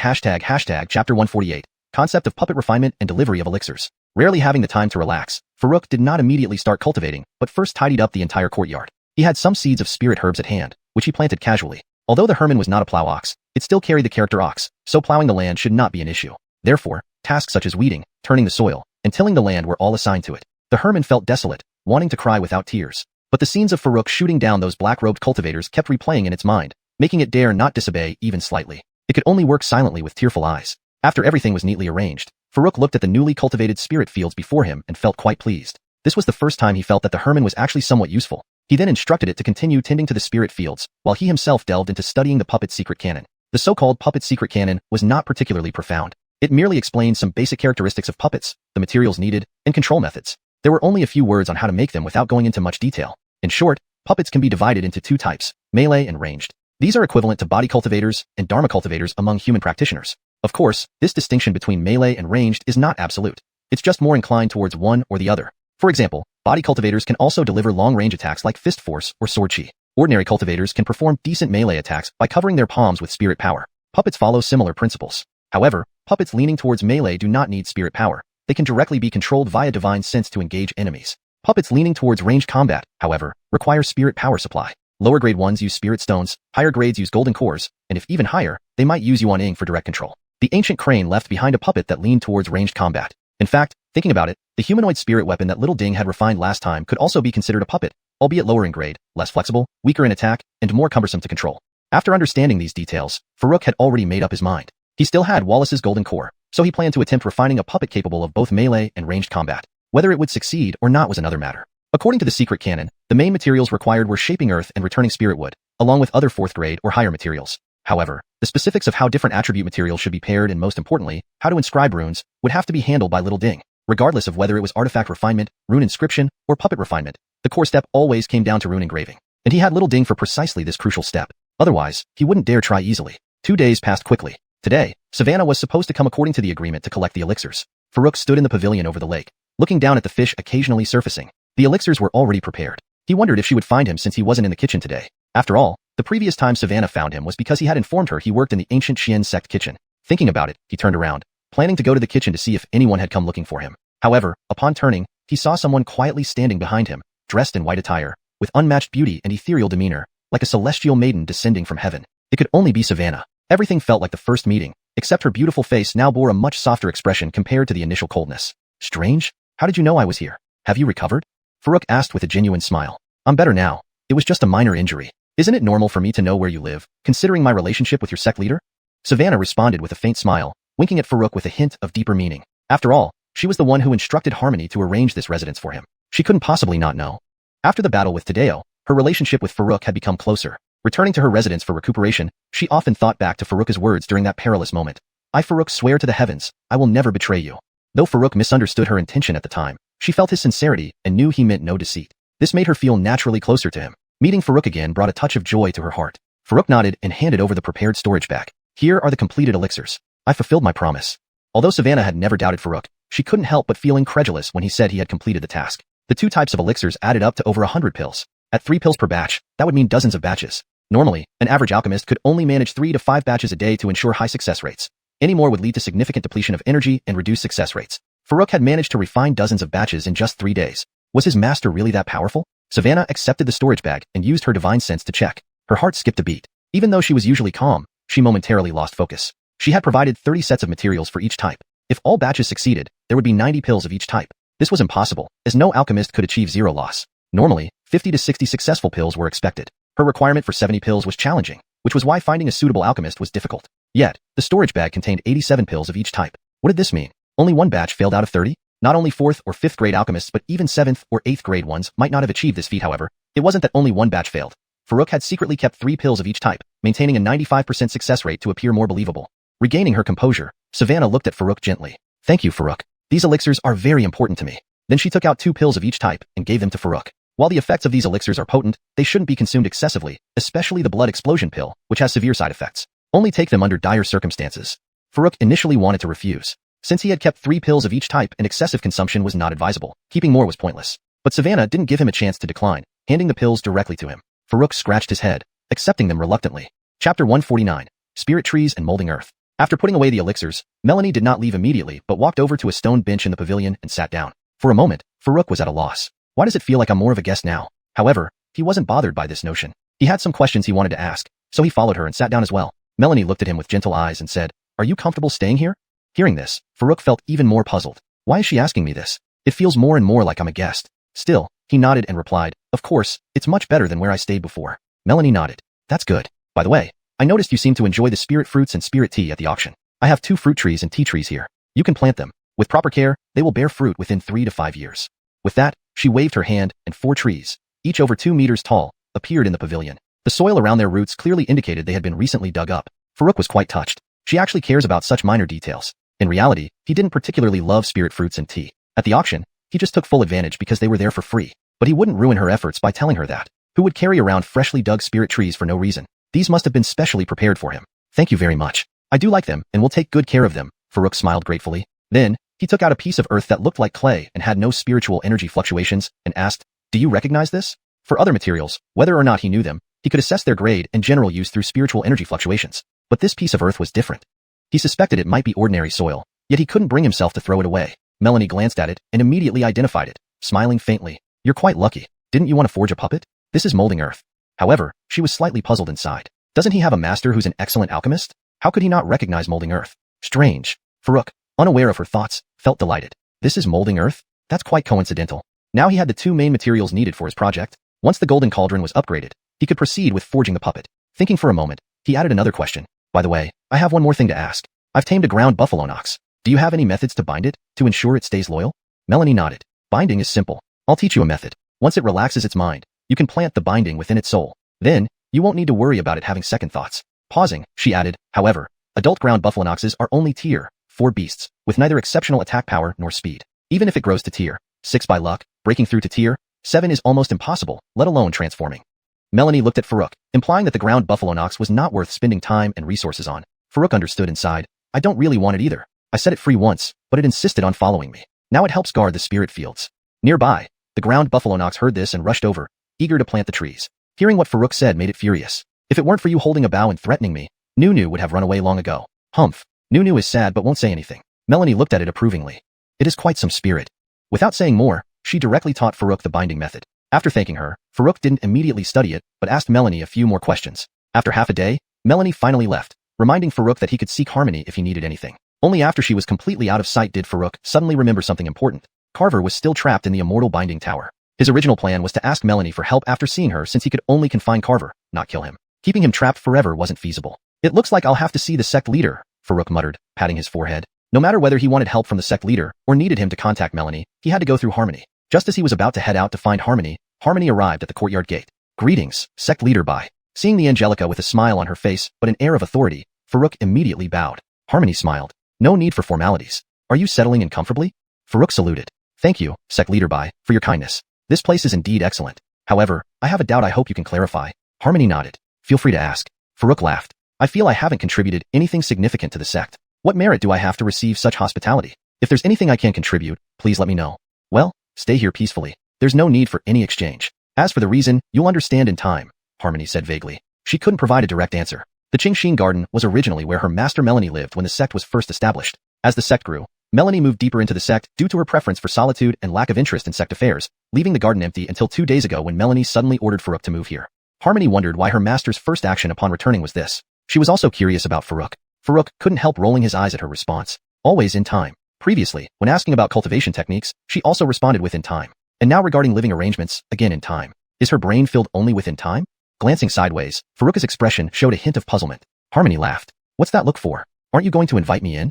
Chapter 148. Concept of puppet refinement and delivery of elixirs. Rarely having the time to relax, Farouk did not immediately start cultivating, but first tidied up the entire courtyard. He had some seeds of spirit herbs at hand, which he planted casually. Although the Herman was not a plow ox, it still carried the character ox, so plowing the land should not be an issue. Therefore, tasks such as weeding, turning the soil, and tilling the land were all assigned to it. The Herman felt desolate, wanting to cry without tears. But the scenes of Farouk shooting down those black-robed cultivators kept replaying in its mind, making it dare not disobey even slightly. It could only work silently with tearful eyes. After everything was neatly arranged, Farouk looked at the newly cultivated spirit fields before him and felt quite pleased. This was the first time he felt that the Herman was actually somewhat useful. He then instructed it to continue tending to the spirit fields, while he himself delved into studying the puppet secret canon. The so-called puppet secret canon was not particularly profound. It merely explained some basic characteristics of puppets, the materials needed, and control methods. There were only a few words on how to make them without going into much detail. In short, puppets can be divided into 2 types, melee and ranged. These are equivalent to body cultivators and dharma cultivators among human practitioners. Of course, this distinction between melee and ranged is not absolute. It's just more inclined towards one or the other. For example, body cultivators can also deliver long-range attacks like fist force or sword chi. Ordinary cultivators can perform decent melee attacks by covering their palms with spirit power. Puppets follow similar principles. However, puppets leaning towards melee do not need spirit power. They can directly be controlled via divine sense to engage enemies. Puppets leaning towards ranged combat, however, require spirit power supply. Lower grade ones use spirit stones, higher grades use golden cores, and if even higher, they might use yuan-ing for direct control. The ancient crane left behind a puppet that leaned towards ranged combat. In fact, thinking about it, the humanoid spirit weapon that Little Ding had refined last time could also be considered a puppet, albeit lower in grade, less flexible, weaker in attack, and more cumbersome to control. After understanding these details, Farouk had already made up his mind. He still had Wallace's golden core, so he planned to attempt refining a puppet capable of both melee and ranged combat. Whether it would succeed or not was another matter. According to the secret canon, the main materials required were shaping earth and returning spirit wood, along with other 4th grade or higher materials. However, the specifics of how different attribute materials should be paired and most importantly, how to inscribe runes, would have to be handled by Little Ding. Regardless of whether it was artifact refinement, rune inscription, or puppet refinement, the core step always came down to rune engraving. and he had little ding for precisely this crucial step. Otherwise, he wouldn't dare try easily. 2 days passed quickly. Today, Savannah was supposed to come according to the agreement to collect the elixirs. Farouk stood in the pavilion over the lake, looking down at the fish occasionally surfacing. The elixirs were already prepared. He wondered if she would find him since he wasn't in the kitchen today. After all, the previous time Savannah found him was because he had informed her he worked in the ancient Xian sect kitchen. Thinking about it, he turned around, planning to go to the kitchen to see if anyone had come looking for him. However, upon turning, he saw someone quietly standing behind him, dressed in white attire, with unmatched beauty and ethereal demeanor, like a celestial maiden descending from heaven. It could only be Savannah. Everything felt like the first meeting, except her beautiful face now bore a much softer expression compared to the initial coldness. Strange? How did you know I was here? Have you recovered? Farouk asked with a genuine smile. I'm better now. It was just a minor injury. Isn't it normal for me to know where you live, considering my relationship with your sect leader? Savannah responded with a faint smile, winking at Farouk with a hint of deeper meaning. After all, she was the one who instructed Harmony to arrange this residence for him. She couldn't possibly not know. After the battle with Tadeo, her relationship with Farouk had become closer. Returning to her residence for recuperation, she often thought back to Farouk's words during that perilous moment. I, Farouk, swear to the heavens, I will never betray you. Though Farouk misunderstood her intention at the time, she felt his sincerity and knew he meant no deceit. This made her feel naturally closer to him. Meeting Farouk again brought a touch of joy to her heart. Farouk nodded and handed over the prepared storage bag. Here are the completed elixirs. I fulfilled my promise. Although Savannah had never doubted Farouk, she couldn't help but feel incredulous when he said he had completed the task. The 2 types of elixirs added up to over 100 pills. At 3 pills per batch, that would mean dozens of batches. Normally, an average alchemist could only manage 3 to 5 batches a day to ensure high success rates. Any more would lead to significant depletion of energy and reduced success rates. Farouk had managed to refine dozens of batches in just 3 days. Was his master really that powerful? Savannah accepted the storage bag and used her divine sense to check. Her heart skipped a beat. Even though she was usually calm, she momentarily lost focus. She had provided 30 sets of materials for each type. If all batches succeeded, there would be 90 pills of each type. This was impossible, as no alchemist could achieve 0 loss. Normally, 50 to 60 successful pills were expected. Her requirement for 70 pills was challenging, which was why finding a suitable alchemist was difficult. Yet, the storage bag contained 87 pills of each type. What did this mean? Only 1 batch failed out of 30? Not only 4th or 5th grade alchemists but even 7th or 8th grade ones might not have achieved this feat. However, it wasn't that only 1 batch failed. Farouk had secretly kept 3 pills of each type, maintaining a 95% success rate to appear more believable. Regaining her composure, Savannah looked at Farouk gently. Thank you, Farouk. These elixirs are very important to me. Then she took out 2 pills of each type and gave them to Farouk. While the effects of these elixirs are potent, they shouldn't be consumed excessively, especially the blood explosion pill, which has severe side effects. Only take them under dire circumstances. Farouk initially wanted to refuse. Since he had kept 3 pills of each type and excessive consumption was not advisable, keeping more was pointless. But Savannah didn't give him a chance to decline, handing the pills directly to him. Farouk scratched his head, accepting them reluctantly. Chapter 149. Spirit Trees and Molding Earth. After putting away the elixirs, Melanie did not leave immediately but walked over to a stone bench in the pavilion and sat down. For a moment, Farouk was at a loss. Why does it feel like I'm more of a guest now? However, he wasn't bothered by this notion. He had some questions he wanted to ask, so he followed her and sat down as well. Melanie looked at him with gentle eyes and said, Are you comfortable staying here? Hearing this, Farouk felt even more puzzled. Why is she asking me this? It feels more and more like I'm a guest. Still, he nodded and replied, Of course, it's much better than where I stayed before. Melanie nodded. That's good. By the way, I noticed you seem to enjoy the spirit fruits and spirit tea at the auction. I have 2 fruit trees and tea trees here. You can plant them. With proper care, they will bear fruit within 3 to 5 years. With that, she waved her hand, and 4 trees, each over 2 meters tall, appeared in the pavilion. The soil around their roots clearly indicated they had been recently dug up. Farouk was quite touched. She actually cares about such minor details. In reality, he didn't particularly love spirit fruits and tea. At the auction, he just took full advantage because they were there for free. But he wouldn't ruin her efforts by telling her that. Who would carry around freshly dug spirit trees for no reason? These must have been specially prepared for him. Thank you very much. I do like them and will take good care of them. Farouk smiled gratefully. Then, he took out a piece of earth that looked like clay and had no spiritual energy fluctuations and asked, Do you recognize this? For other materials, whether or not he knew them, he could assess their grade and general use through spiritual energy fluctuations. But this piece of earth was different. He suspected it might be ordinary soil, yet he couldn't bring himself to throw it away. Melanie glanced at it and immediately identified it, smiling faintly. You're quite lucky. Didn't you want to forge a puppet? This is molding earth. However, she was slightly puzzled inside. Doesn't he have a master who's an excellent alchemist? How could he not recognize molding earth? Strange. Farouk, unaware of her thoughts, felt delighted. This is molding earth? That's quite coincidental. Now he had the 2 main materials needed for his project. Once the golden cauldron was upgraded, he could proceed with forging the puppet. Thinking for a moment, he added another question. By the way, I have one more thing to ask. I've tamed a ground buffalo ox. Do you have any methods to bind it, to ensure it stays loyal? Melanie nodded. Binding is simple. I'll teach you a method. Once it relaxes its mind, you can plant the binding within its soul. Then, you won't need to worry about it having second thoughts. Pausing, she added, however, adult ground buffalo oxes are only tier 4 beasts, with neither exceptional attack power nor speed. Even if it grows to tier 6 by luck, breaking through to tier 7 is almost impossible, let alone transforming. Melanie looked at Farouk, implying that the ground buffalo nox was not worth spending time and resources on. Farouk understood and sighed. I don't really want it either. I set it free once, but it insisted on following me. Now it helps guard the spirit fields. Nearby, the ground buffalo nox heard this and rushed over, eager to plant the trees. Hearing what Farouk said made it furious. If it weren't for you holding a bow and threatening me, Nunu would have run away long ago. Humph. Nunu is sad but won't say anything. Melanie looked at it approvingly. It is quite some spirit. Without saying more, she directly taught Farouk the binding method. After thanking her, Farouk didn't immediately study it, but asked Melanie a few more questions. After half a day, Melanie finally left, reminding Farouk that he could seek Harmony if he needed anything. Only after she was completely out of sight did Farouk suddenly remember something important. Carver was still trapped in the immortal binding tower. His original plan was to ask Melanie for help after seeing her since he could only confine Carver, not kill him. Keeping him trapped forever wasn't feasible. It looks like I'll have to see the sect leader, Farouk muttered, patting his forehead. No matter whether he wanted help from the sect leader or needed him to contact Melanie, he had to go through Harmony. Just as he was about to head out to find Harmony, Harmony arrived at the courtyard gate. Greetings, sect leader Bai. Seeing the Angelica with a smile on her face but an air of authority, Farouk immediately bowed. Harmony smiled. No need for formalities. Are you settling in comfortably? Farouk saluted. Thank you, sect leader Bai, for your kindness. This place is indeed excellent. However, I have a doubt I hope you can clarify. Harmony nodded. Feel free to ask. Farouk laughed. I feel I haven't contributed anything significant to the sect. What merit do I have to receive such hospitality? If there's anything I can contribute, please let me know. Well, stay here peacefully. There's no need for any exchange. As for the reason, you'll understand in time, Harmony said vaguely. She couldn't provide a direct answer. The Qingxin Garden was originally where her master Melanie lived when the sect was first established. As the sect grew, Melanie moved deeper into the sect due to her preference for solitude and lack of interest in sect affairs, leaving the garden empty until 2 days ago when Melanie suddenly ordered Farouk to move here. Harmony wondered why her master's first action upon returning was this. She was also curious about Farouk. Farouk couldn't help rolling his eyes at her response. Always in time. Previously, when asking about cultivation techniques, she also responded with in time. And now regarding living arrangements, again in time. Is her brain filled only with in time? Glancing sideways, Farouk's expression showed a hint of puzzlement. Harmony laughed. What's that look for? Aren't you going to invite me in?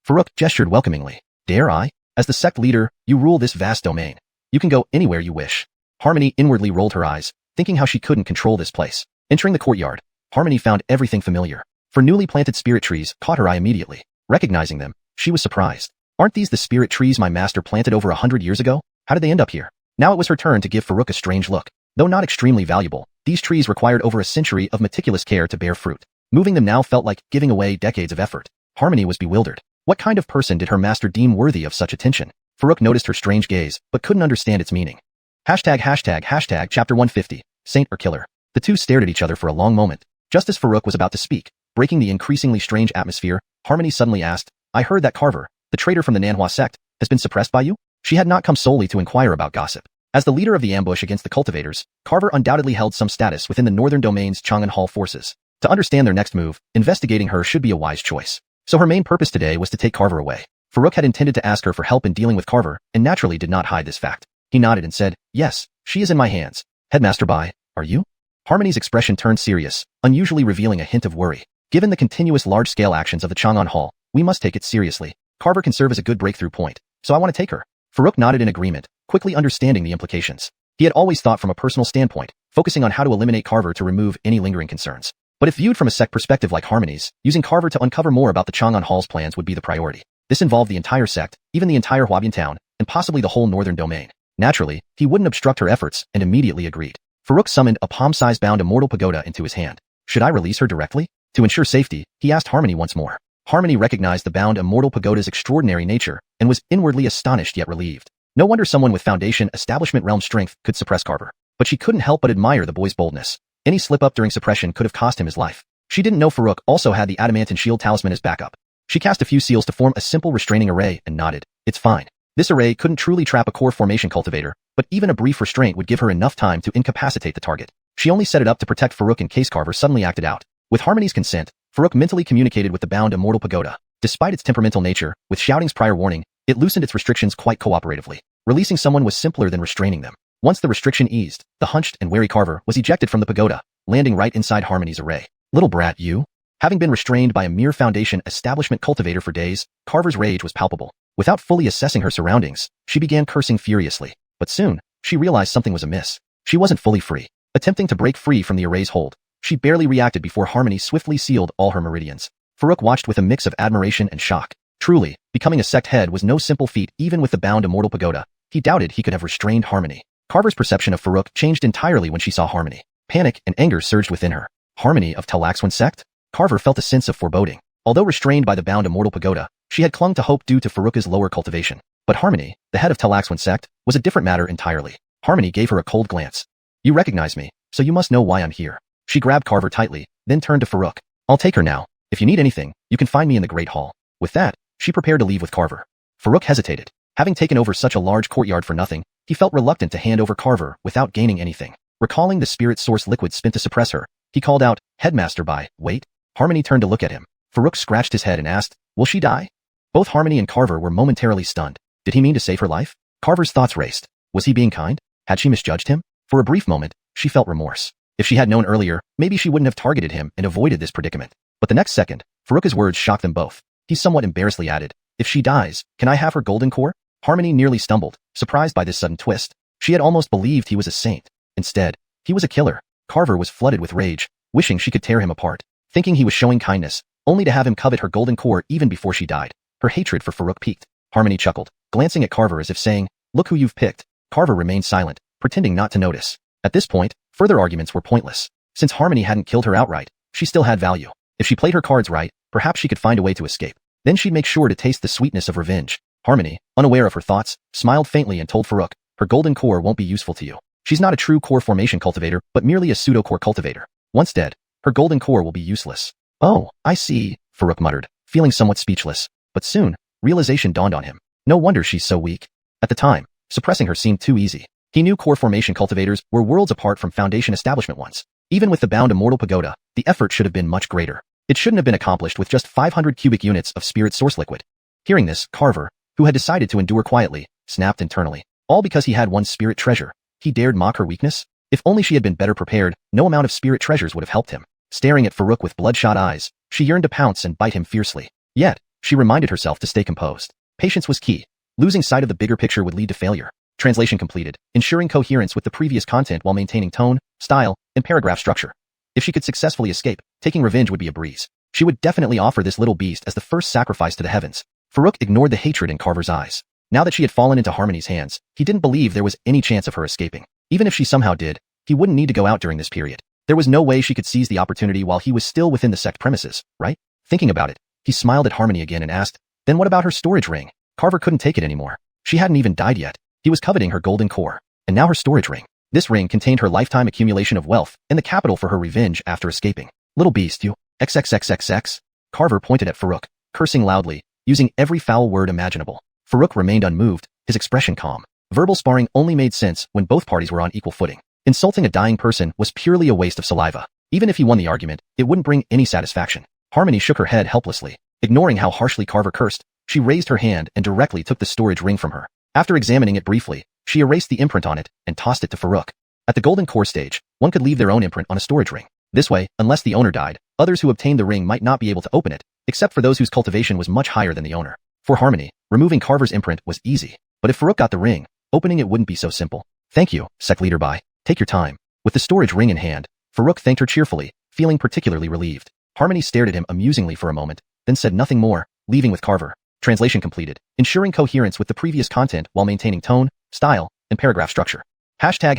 Farouk gestured welcomingly. Dare I? As the sect leader, you rule this vast domain. You can go anywhere you wish. Harmony inwardly rolled her eyes, thinking how she couldn't control this place. Entering the courtyard, Harmony found everything familiar. For newly planted spirit trees caught her eye immediately. Recognizing them, she was surprised. Aren't these the spirit trees my master planted over 100 years ago? How did they end up here? Now it was her turn to give Farouk a strange look. Though not extremely valuable, these trees required over a century of meticulous care to bear fruit. Moving them now felt like giving away decades of effort. Harmony was bewildered. What kind of person did her master deem worthy of such attention? Farouk noticed her strange gaze, but couldn't understand its meaning. Hashtag chapter 150, Saint or Killer. The two stared at each other for a long moment. Just as Farouk was about to speak, breaking the increasingly strange atmosphere, Harmony suddenly asked, I heard that Carver, the traitor from the Nanhua sect, has been suppressed by you? She had not come solely to inquire about gossip. As the leader of the ambush against the cultivators, Carver undoubtedly held some status within the northern domain's Chang'an Hall forces. To understand their next move, investigating her should be a wise choice. So her main purpose today was to take Carver away. Farouk had intended to ask her for help in dealing with Carver, and naturally did not hide this fact. He nodded and said, yes, she is in my hands. Headmaster Bai, are you? Harmony's expression turned serious, unusually revealing a hint of worry. Given the continuous large-scale actions of the Chang'an Hall, we must take it seriously. Carver can serve as a good breakthrough point, so I want to take her. Farouk nodded in agreement, quickly understanding the implications. He had always thought from a personal standpoint, focusing on how to eliminate Carver to remove any lingering concerns. But if viewed from a sect perspective like Harmony's, using Carver to uncover more about the Chang'an Hall's plans would be the priority. This involved the entire sect, even the entire Huabian town, and possibly the whole northern domain. Naturally, he wouldn't obstruct her efforts and immediately agreed. Farouk summoned a palm-sized bound immortal pagoda into his hand. Should I release her directly? To ensure safety, he asked Harmony once more. Harmony recognized the bound immortal pagoda's extraordinary nature and was inwardly astonished yet relieved. No wonder someone with Foundation Establishment realm strength could suppress Carver. But she couldn't help but admire the boy's boldness. Any slip-up during suppression could have cost him his life. She didn't know Farouk also had the adamantine shield talisman as backup. She cast a few seals to form a simple restraining array and nodded. It's fine. This array couldn't truly trap a core formation cultivator, but even a brief restraint would give her enough time to incapacitate the target. She only set it up to protect Farouk in case Carver suddenly acted out. With Harmony's consent, Farouk mentally communicated with the bound immortal pagoda. Despite its temperamental nature, with Shouting's prior warning, it loosened its restrictions quite cooperatively. Releasing someone was simpler than restraining them. Once the restriction eased, the hunched and wary Carver was ejected from the pagoda, landing right inside Harmony's array. Little brat, you? Having been restrained by a mere Foundation Establishment cultivator for days, Carver's rage was palpable. Without fully assessing her surroundings, she began cursing furiously. But soon, she realized something was amiss. She wasn't fully free. Attempting to break free from the array's hold, she barely reacted before Harmony swiftly sealed all her meridians. Farouk watched with a mix of admiration and shock. Truly, becoming a sect head was no simple feat even with the bound immortal pagoda. He doubted he could have restrained Harmony. Carver's perception of Farouk changed entirely when she saw Harmony. Panic and anger surged within her. Harmony of Talaxwan Sect? Carver felt a sense of foreboding. Although restrained by the bound immortal pagoda, she had clung to hope due to Faruka's lower cultivation. But Harmony, the head of Talaxwan Sect, was a different matter entirely. Harmony gave her a cold glance. You recognize me, so you must know why I'm here. She grabbed Carver tightly, then turned to Faruk. I'll take her now. If you need anything, you can find me in the Great Hall. With that, she prepared to leave with Carver. Faruk hesitated. Having taken over such a large courtyard for nothing, he felt reluctant to hand over Carver without gaining anything. Recalling the spirit source liquid spent to suppress her, he called out, Headmaster wait. Harmony turned to look at him. Faruk scratched his head and asked, will she die? Both Harmony and Carver were momentarily stunned. Did he mean to save her life? Carver's thoughts raced. Was he being kind? Had she misjudged him? For a brief moment, she felt remorse. If she had known earlier, maybe she wouldn't have targeted him and avoided this predicament. But the next second, Faruka's words shocked them both. He somewhat embarrassedly added, if she dies, can I have her golden core? Harmony nearly stumbled, surprised by this sudden twist. She had almost believed he was a saint. Instead, he was a killer. Carver was flooded with rage, wishing she could tear him apart, thinking he was showing kindness, only to have him covet her golden core even before she died. Her hatred for Faruk peaked. Harmony chuckled, glancing at Carver as if saying, look who you've picked. Carver remained silent, pretending not to notice. At this point, further arguments were pointless. Since Harmony hadn't killed her outright, she still had value. If she played her cards right, perhaps she could find a way to escape. Then she'd make sure to taste the sweetness of revenge. Harmony, unaware of her thoughts, smiled faintly and told Faruk, her golden core won't be useful to you. She's not a true core formation cultivator, but merely a pseudo-core cultivator. Once dead, her golden core will be useless. Oh, I see, Faruk muttered, feeling somewhat speechless. But soon, realization dawned on him. No wonder she's so weak. At the time, suppressing her seemed too easy. He knew core formation cultivators were worlds apart from Foundation establishment ones. Even with the bound immortal pagoda, the effort should have been much greater. It shouldn't have been accomplished with just 500 cubic units of spirit source liquid. Hearing this, Carver, who had decided to endure quietly, snapped internally. All because he had one spirit treasure. He dared mock her weakness? If only she had been better prepared, no amount of spirit treasures would have helped him. Staring at Faruk with bloodshot eyes, she yearned to pounce and bite him fiercely. Yet, she reminded herself to stay composed. Patience was key. Losing sight of the bigger picture would lead to failure. Translation completed, ensuring coherence with the previous content while maintaining tone, style, and paragraph structure. If she could successfully escape, taking revenge would be a breeze. She would definitely offer this little beast as the first sacrifice to the heavens. Faruk ignored the hatred in Carver's eyes. Now that she had fallen into Harmony's hands, he didn't believe there was any chance of her escaping. Even if she somehow did, he wouldn't need to go out during this period. There was no way she could seize the opportunity while he was still within the sect premises, right? Thinking about it, he smiled at Harmony again and asked, then what about her storage ring? Carver couldn't take it anymore. She hadn't even died yet. He was coveting her golden core. And now her storage ring. This ring contained her lifetime accumulation of wealth and the capital for her revenge after escaping. Little beast, you. XXXXX. Carver pointed at Faruk, cursing loudly, using every foul word imaginable. Faruk remained unmoved, his expression calm. Verbal sparring only made sense when both parties were on equal footing. Insulting a dying person was purely a waste of saliva. Even if he won the argument, it wouldn't bring any satisfaction. Harmony shook her head helplessly. Ignoring how harshly Carver cursed, she raised her hand and directly took the storage ring from her. After examining it briefly, she erased the imprint on it and tossed it to Faruk. At the golden core stage, one could leave their own imprint on a storage ring. This way, unless the owner died, others who obtained the ring might not be able to open it, except for those whose cultivation was much higher than the owner. For Harmony, removing Carver's imprint was easy. But if Faruk got the ring, opening it wouldn't be so simple. Thank you, Sect Leader Bai. Take your time. With the storage ring in hand, Faruk thanked her cheerfully, feeling particularly relieved. Harmony stared at him amusingly for a moment, then said nothing more, leaving with Carver. Translation completed, ensuring coherence with the previous content while maintaining tone, style, and paragraph structure. Hashtag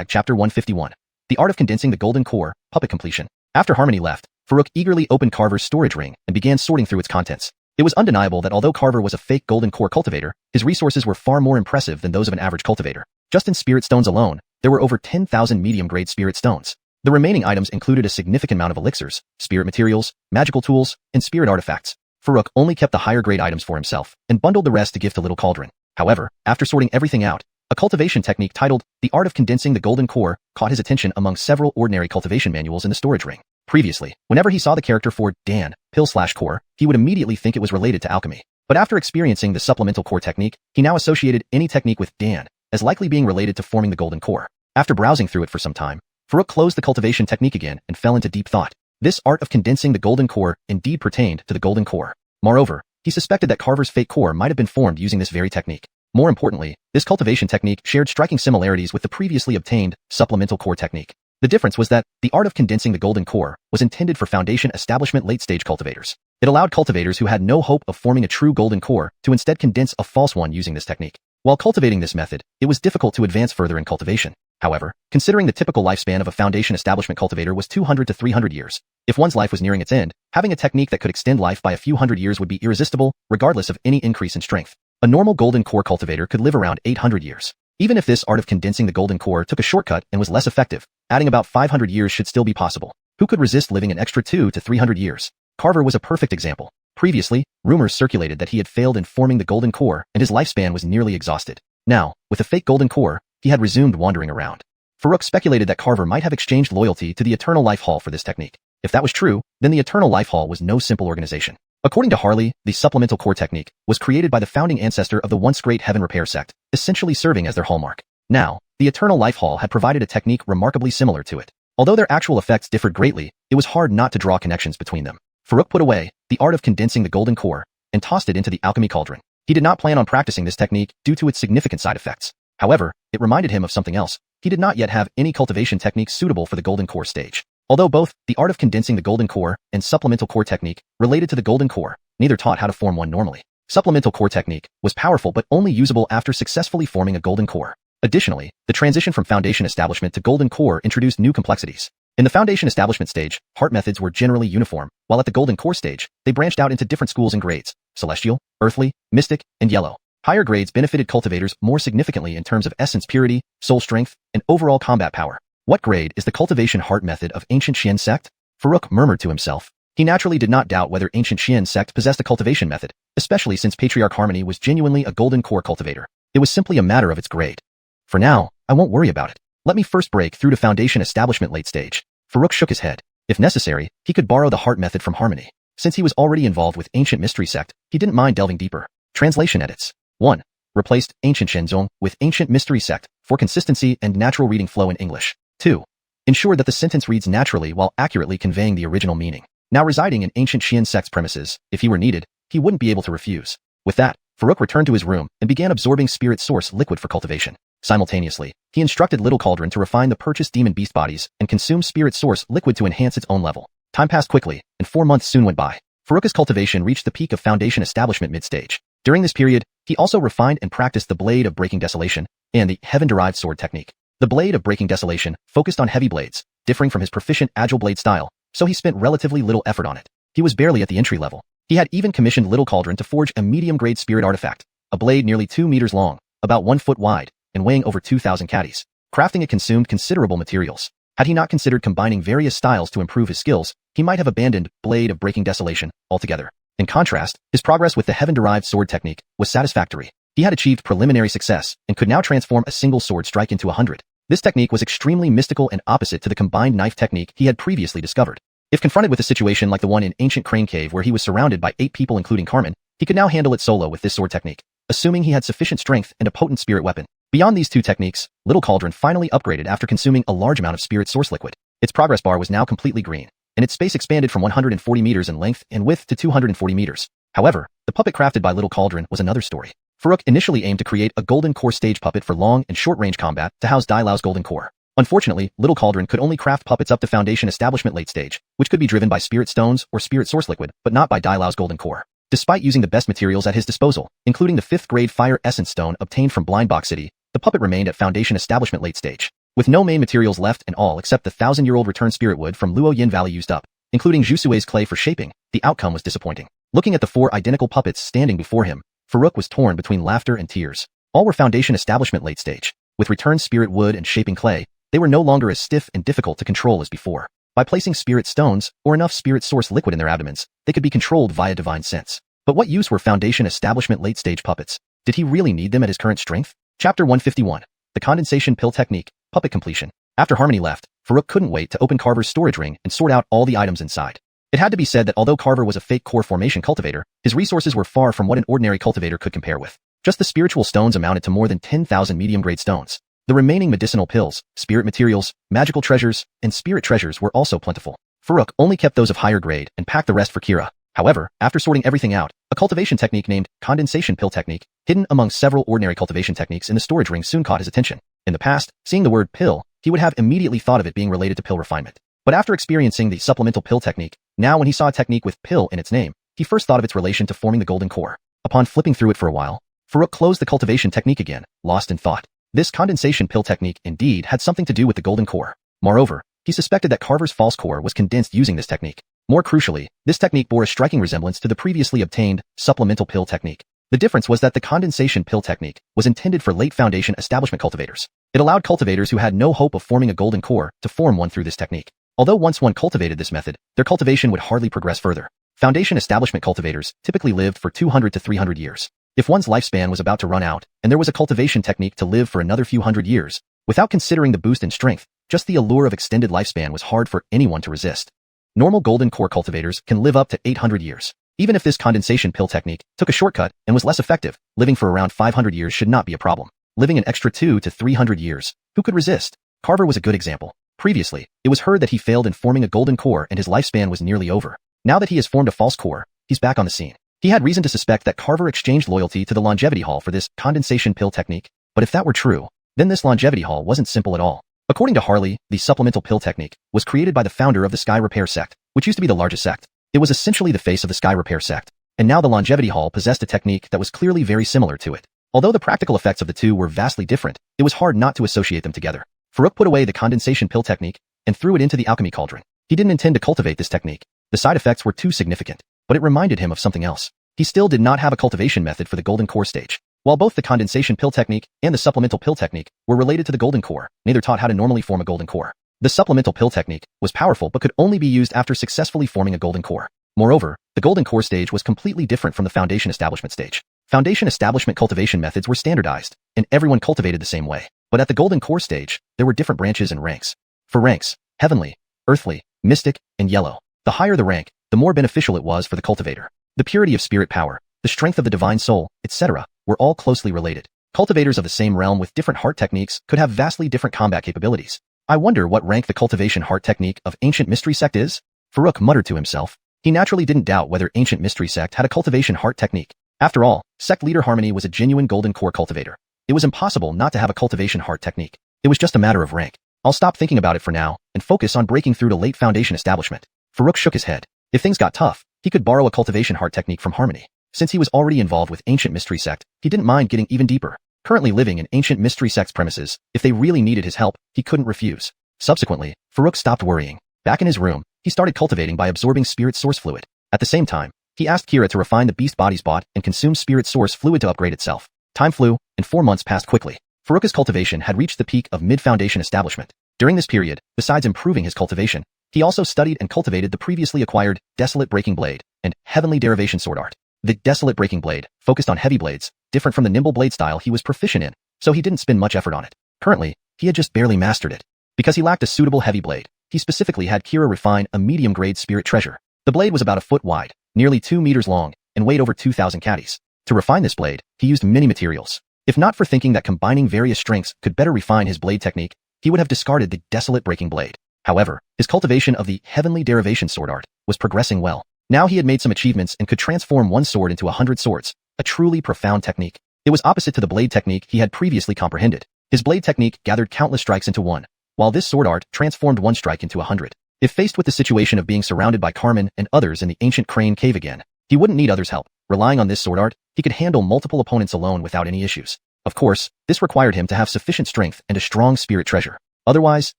chapter 151. The art of condensing the golden core, puppet completion. After Harmony left, Faruk eagerly opened Carver's storage ring and began sorting through its contents. It was undeniable that although Carver was a fake golden core cultivator, his resources were far more impressive than those of an average cultivator. Just in spirit stones alone, there were over 10,000 medium-grade spirit stones. The remaining items included a significant amount of elixirs, spirit materials, magical tools, and spirit artifacts. Faruk only kept the higher-grade items for himself and bundled the rest to give to Little Cauldron. However, after sorting everything out, a cultivation technique titled The Art of Condensing the Golden Core caught his attention among several ordinary cultivation manuals in the storage ring. Previously, whenever he saw the character for Dan, Pill/Core, he would immediately think it was related to alchemy. But after experiencing the supplemental core technique, he now associated any technique with Dan as likely being related to forming the golden core. After browsing through it for some time, Faruk closed the cultivation technique again and fell into deep thought. This art of condensing the golden core indeed pertained to the golden core. Moreover, he suspected that Carver's fake core might have been formed using this very technique. More importantly, this cultivation technique shared striking similarities with the previously obtained supplemental core technique. The difference was that the art of condensing the golden core was intended for Foundation establishment late-stage cultivators. It allowed cultivators who had no hope of forming a true golden core to instead condense a false one using this technique. While cultivating this method, it was difficult to advance further in cultivation. However, considering the typical lifespan of a foundation establishment cultivator was 200 to 300 years, if one's life was nearing its end, having a technique that could extend life by a few hundred years would be irresistible, regardless of any increase in strength. A normal golden core cultivator could live around 800 years. Even if this art of condensing the golden core took a shortcut and was less effective, adding about 500 years should still be possible. Who could resist living an extra 2 to 300 years? Carver was a perfect example. Previously, rumors circulated that he had failed in forming the golden core and his lifespan was nearly exhausted. Now, with a fake golden core, he had resumed wandering around. Farouk speculated that Carver might have exchanged loyalty to the Eternal Life Hall for this technique. If that was true, then the Eternal Life Hall was no simple organization. According to Harley, the supplemental core technique was created by the founding ancestor of the once great Heaven Repair sect, essentially serving as their hallmark. Now, the Eternal Life Hall had provided a technique remarkably similar to it. Although their actual effects differed greatly, it was hard not to draw connections between them. Farouk put away the art of condensing the golden core and tossed it into the Alchemy Cauldron. He did not plan on practicing this technique due to its significant side effects. However, it reminded him of something else. He did not yet have any cultivation techniques suitable for the golden core stage. Although both the art of condensing the golden core and supplemental core technique related to the golden core, neither taught how to form one normally. Supplemental core technique was powerful but only usable after successfully forming a golden core. Additionally, the transition from foundation establishment to golden core introduced new complexities. In the foundation establishment stage, heart methods were generally uniform, while at the golden core stage, they branched out into different schools and grades: celestial, earthly, mystic, and yellow. Higher grades benefited cultivators more significantly in terms of essence purity, soul strength, and overall combat power. What grade is the cultivation heart method of ancient Xian sect? Farouk murmured to himself. He naturally did not doubt whether ancient Xian sect possessed a cultivation method, especially since Patriarch Harmony was genuinely a golden core cultivator. It was simply a matter of its grade. For now, I won't worry about it. Let me first break through to foundation establishment late stage. Farouk shook his head. If necessary, he could borrow the heart method from Harmony. Since he was already involved with ancient mystery sect, he didn't mind delving deeper. Translation edits. 1. Replaced ancient Shenzong with ancient mystery sect for consistency and natural reading flow in English. 2. Ensured that the sentence reads naturally while accurately conveying the original meaning. Now residing in ancient Xian sect's premises, if he were needed, he wouldn't be able to refuse. With that, Farouk returned to his room and began absorbing spirit source liquid for cultivation. Simultaneously, he instructed Little Cauldron to refine the purchased demon beast bodies and consume spirit source liquid to enhance its own level. Time passed quickly, and 4 months soon went by. Farouk's cultivation reached the peak of foundation establishment mid-stage. During this period, he also refined and practiced the Blade of Breaking Desolation and the Heaven-derived sword technique. The Blade of Breaking Desolation focused on heavy blades, differing from his proficient agile blade style, so he spent relatively little effort on it. He was barely at the entry level. He had even commissioned Little Cauldron to forge a medium-grade spirit artifact, a blade nearly 2 meters long, about 1 foot wide, and weighing over 2,000 caddies. Crafting it consumed considerable materials. Had he not considered combining various styles to improve his skills, he might have abandoned Blade of Breaking Desolation altogether. In contrast, his progress with the Heaven-derived sword technique was satisfactory. He had achieved preliminary success and could now transform a single sword strike into 100. This technique was extremely mystical and opposite to the combined knife technique he had previously discovered. If confronted with a situation like the one in Ancient Crane Cave where he was surrounded by 8 people including Carmen, he could now handle it solo with this sword technique, assuming he had sufficient strength and a potent spirit weapon. Beyond these 2 techniques, Little Cauldron finally upgraded after consuming a large amount of spirit source liquid. Its progress bar was now completely green, and its space expanded from 140 meters in length and width to 240 meters. However, the puppet crafted by Little Cauldron was another story. Farouk initially aimed to create a golden core stage puppet for long and short-range combat to house Dai Lao's golden core. Unfortunately, Little Cauldron could only craft puppets up to foundation establishment late stage, which could be driven by spirit stones or spirit source liquid, but not by Dai Lao's golden core. Despite using the best materials at his disposal, including the 5th grade fire essence stone obtained from Blind Box City, the puppet remained at foundation establishment late stage. With no main materials left and all except the 1,000-year-old return spirit wood from Luo Yin Valley used up, including Jusue's clay for shaping, the outcome was disappointing. Looking at the 4 identical puppets standing before him, Farouk was torn between laughter and tears. All were foundation establishment late stage. With returned spirit wood and shaping clay, they were no longer as stiff and difficult to control as before. By placing spirit stones or enough spirit source liquid in their abdomens, they could be controlled via divine sense. But what use were foundation establishment late stage puppets? Did he really need them at his current strength? Chapter 151. The Condensation Pill Technique, Puppet Completion. After Harmony left, Farouk couldn't wait to open Carver's storage ring and sort out all the items inside. It had to be said that although Carver was a fake core formation cultivator, his resources were far from what an ordinary cultivator could compare with. Just the spiritual stones amounted to more than 10,000 medium-grade stones. The remaining medicinal pills, spirit materials, magical treasures, and spirit treasures were also plentiful. Farouk only kept those of higher grade and packed the rest for Kira. However, after sorting everything out, a cultivation technique named Condensation Pill Technique, hidden among several ordinary cultivation techniques in the storage ring, soon caught his attention. In the past, seeing the word pill, he would have immediately thought of it being related to pill refinement. But after experiencing the supplemental pill technique, now when he saw a technique with pill in its name, he first thought of its relation to forming the golden core. Upon flipping through it for a while, Farouk closed the cultivation technique again, lost in thought. This condensation pill technique indeed had something to do with the golden core. Moreover, he suspected that Carver's false core was condensed using this technique. More crucially, this technique bore a striking resemblance to the previously obtained supplemental pill technique. The difference was that the condensation pill technique was intended for late foundation establishment cultivators. It allowed cultivators who had no hope of forming a golden core to form one through this technique. Although once one cultivated this method, their cultivation would hardly progress further. Foundation establishment cultivators typically lived for 200 to 300 years. If one's lifespan was about to run out, and there was a cultivation technique to live for another few hundred years, without considering the boost in strength, just the allure of extended lifespan was hard for anyone to resist. Normal golden core cultivators can live up to 800 years. Even if this condensation pill technique took a shortcut and was less effective, living for around 500 years should not be a problem. Living an extra 2 to 300 years, who could resist? Carver was a good example. Previously, it was heard that he failed in forming a golden core and his lifespan was nearly over. Now that he has formed a false core, he's back on the scene. He had reason to suspect that Carver exchanged loyalty to the longevity hall for this condensation pill technique, but if that were true, then this longevity hall wasn't simple at all. According to Harley, the supplemental pill technique was created by the founder of the Sky Repair Sect, which used to be the largest sect. It was essentially the face of the Sky Repair Sect, and now the longevity hall possessed a technique that was clearly very similar to it. Although the practical effects of the two were vastly different, it was hard not to associate them together. Farouk put away the condensation pill technique and threw it into the alchemy cauldron. He didn't intend to cultivate this technique. The side effects were too significant, but it reminded him of something else. He still did not have a cultivation method for the golden core stage. While both the condensation pill technique and the supplemental pill technique were related to the golden core, neither taught how to normally form a golden core. The supplemental pill technique was powerful but could only be used after successfully forming a golden core. Moreover, the golden core stage was completely different from the foundation establishment stage. Foundation establishment cultivation methods were standardized, and everyone cultivated the same way. But at the golden core stage, there were different branches and ranks. For ranks, heavenly, earthly, mystic, and yellow. The higher the rank, the more beneficial it was for the cultivator. The purity of spirit power, the strength of the divine soul, etc., were all closely related. Cultivators of the same realm with different heart techniques could have vastly different combat capabilities. I wonder what rank the cultivation heart technique of Ancient Mystery Sect is? Farouk muttered to himself. He naturally didn't doubt whether Ancient Mystery Sect had a cultivation heart technique. After all, Sect leader Harmony was a genuine golden core cultivator. It was impossible not to have a cultivation heart technique. It was just a matter of rank. I'll stop thinking about it for now and focus on breaking through to late foundation establishment. Farouk shook his head. If things got tough, he could borrow a cultivation heart technique from Harmony. Since he was already involved with Ancient Mystery Sect, he didn't mind getting even deeper. Currently living in Ancient Mystery Sect's premises, if they really needed his help, he couldn't refuse. Subsequently, Farouk stopped worrying. Back in his room, he started cultivating by absorbing spirit source fluid. At the same time, he asked Kira to refine the beast bodies bought and consume spirit source fluid to upgrade itself. Time flew, and 4 months passed quickly. Farouk's cultivation had reached the peak of mid-foundation establishment. During this period, besides improving his cultivation, he also studied and cultivated the previously acquired Desolate Breaking Blade and Heavenly Derivation Sword Art. The Desolate Breaking Blade focused on heavy blades, different from the nimble blade style he was proficient in, so he didn't spend much effort on it. Currently, he had just barely mastered it. Because he lacked a suitable heavy blade, he specifically had Kira refine a medium-grade spirit treasure. The blade was about a foot wide, nearly 2 meters long, and weighed over 2,000 caddies. To refine this blade, he used many materials. If not for thinking that combining various strengths could better refine his blade technique, he would have discarded the Desolate Breaking Blade. However, his cultivation of the Heavenly Derivation Sword Art was progressing well. Now he had made some achievements and could transform one sword into 100 swords, a truly profound technique. It was opposite to the blade technique he had previously comprehended. His blade technique gathered countless strikes into one, while this sword art transformed one strike into 100. If faced with the situation of being surrounded by Carmen and others in the ancient Crane Cave again, he wouldn't need others' help. Relying on this sword art, he could handle multiple opponents alone without any issues. Of course, this required him to have sufficient strength and a strong spirit treasure. Otherwise,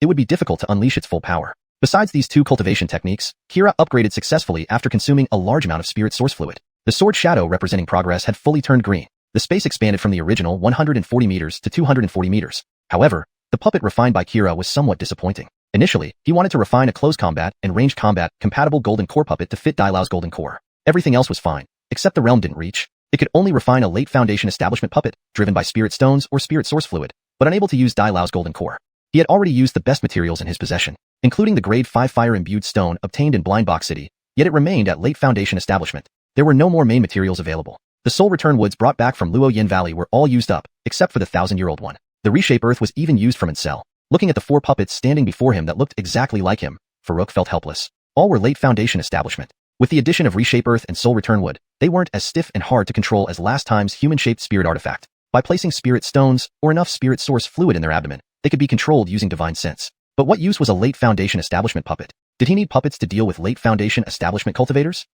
it would be difficult to unleash its full power. Besides these two cultivation techniques, Kira upgraded successfully after consuming a large amount of spirit source fluid. The sword shadow representing progress had fully turned green. The space expanded from the original 140 meters to 240 meters. However, the puppet refined by Kira was somewhat disappointing. Initially, he wanted to refine a close combat and ranged combat compatible golden core puppet to fit Dailao's golden core. Everything else was fine, except the realm didn't reach. It could only refine a late foundation establishment puppet, driven by spirit stones or spirit source fluid, but unable to use Dailao's golden core. He had already used the best materials in his possession, including the grade 5 fire-imbued stone obtained in Blind Box City, yet it remained at late foundation establishment. There were no more main materials available. The soul return woods brought back from Luoyin Valley were all used up, except for the 1,000-year-old one. The reshape earth was even used from Incel. Looking at the 4 puppets standing before him that looked exactly like him, Farouk felt helpless. All were late foundation establishment. With the addition of reshape earth and soul return wood, they weren't as stiff and hard to control as last time's human-shaped spirit artifact. By placing spirit stones or enough spirit source fluid in their abdomen, they could be controlled using divine sense. But what use was a late foundation establishment puppet? Did he need puppets to deal with late foundation establishment cultivators?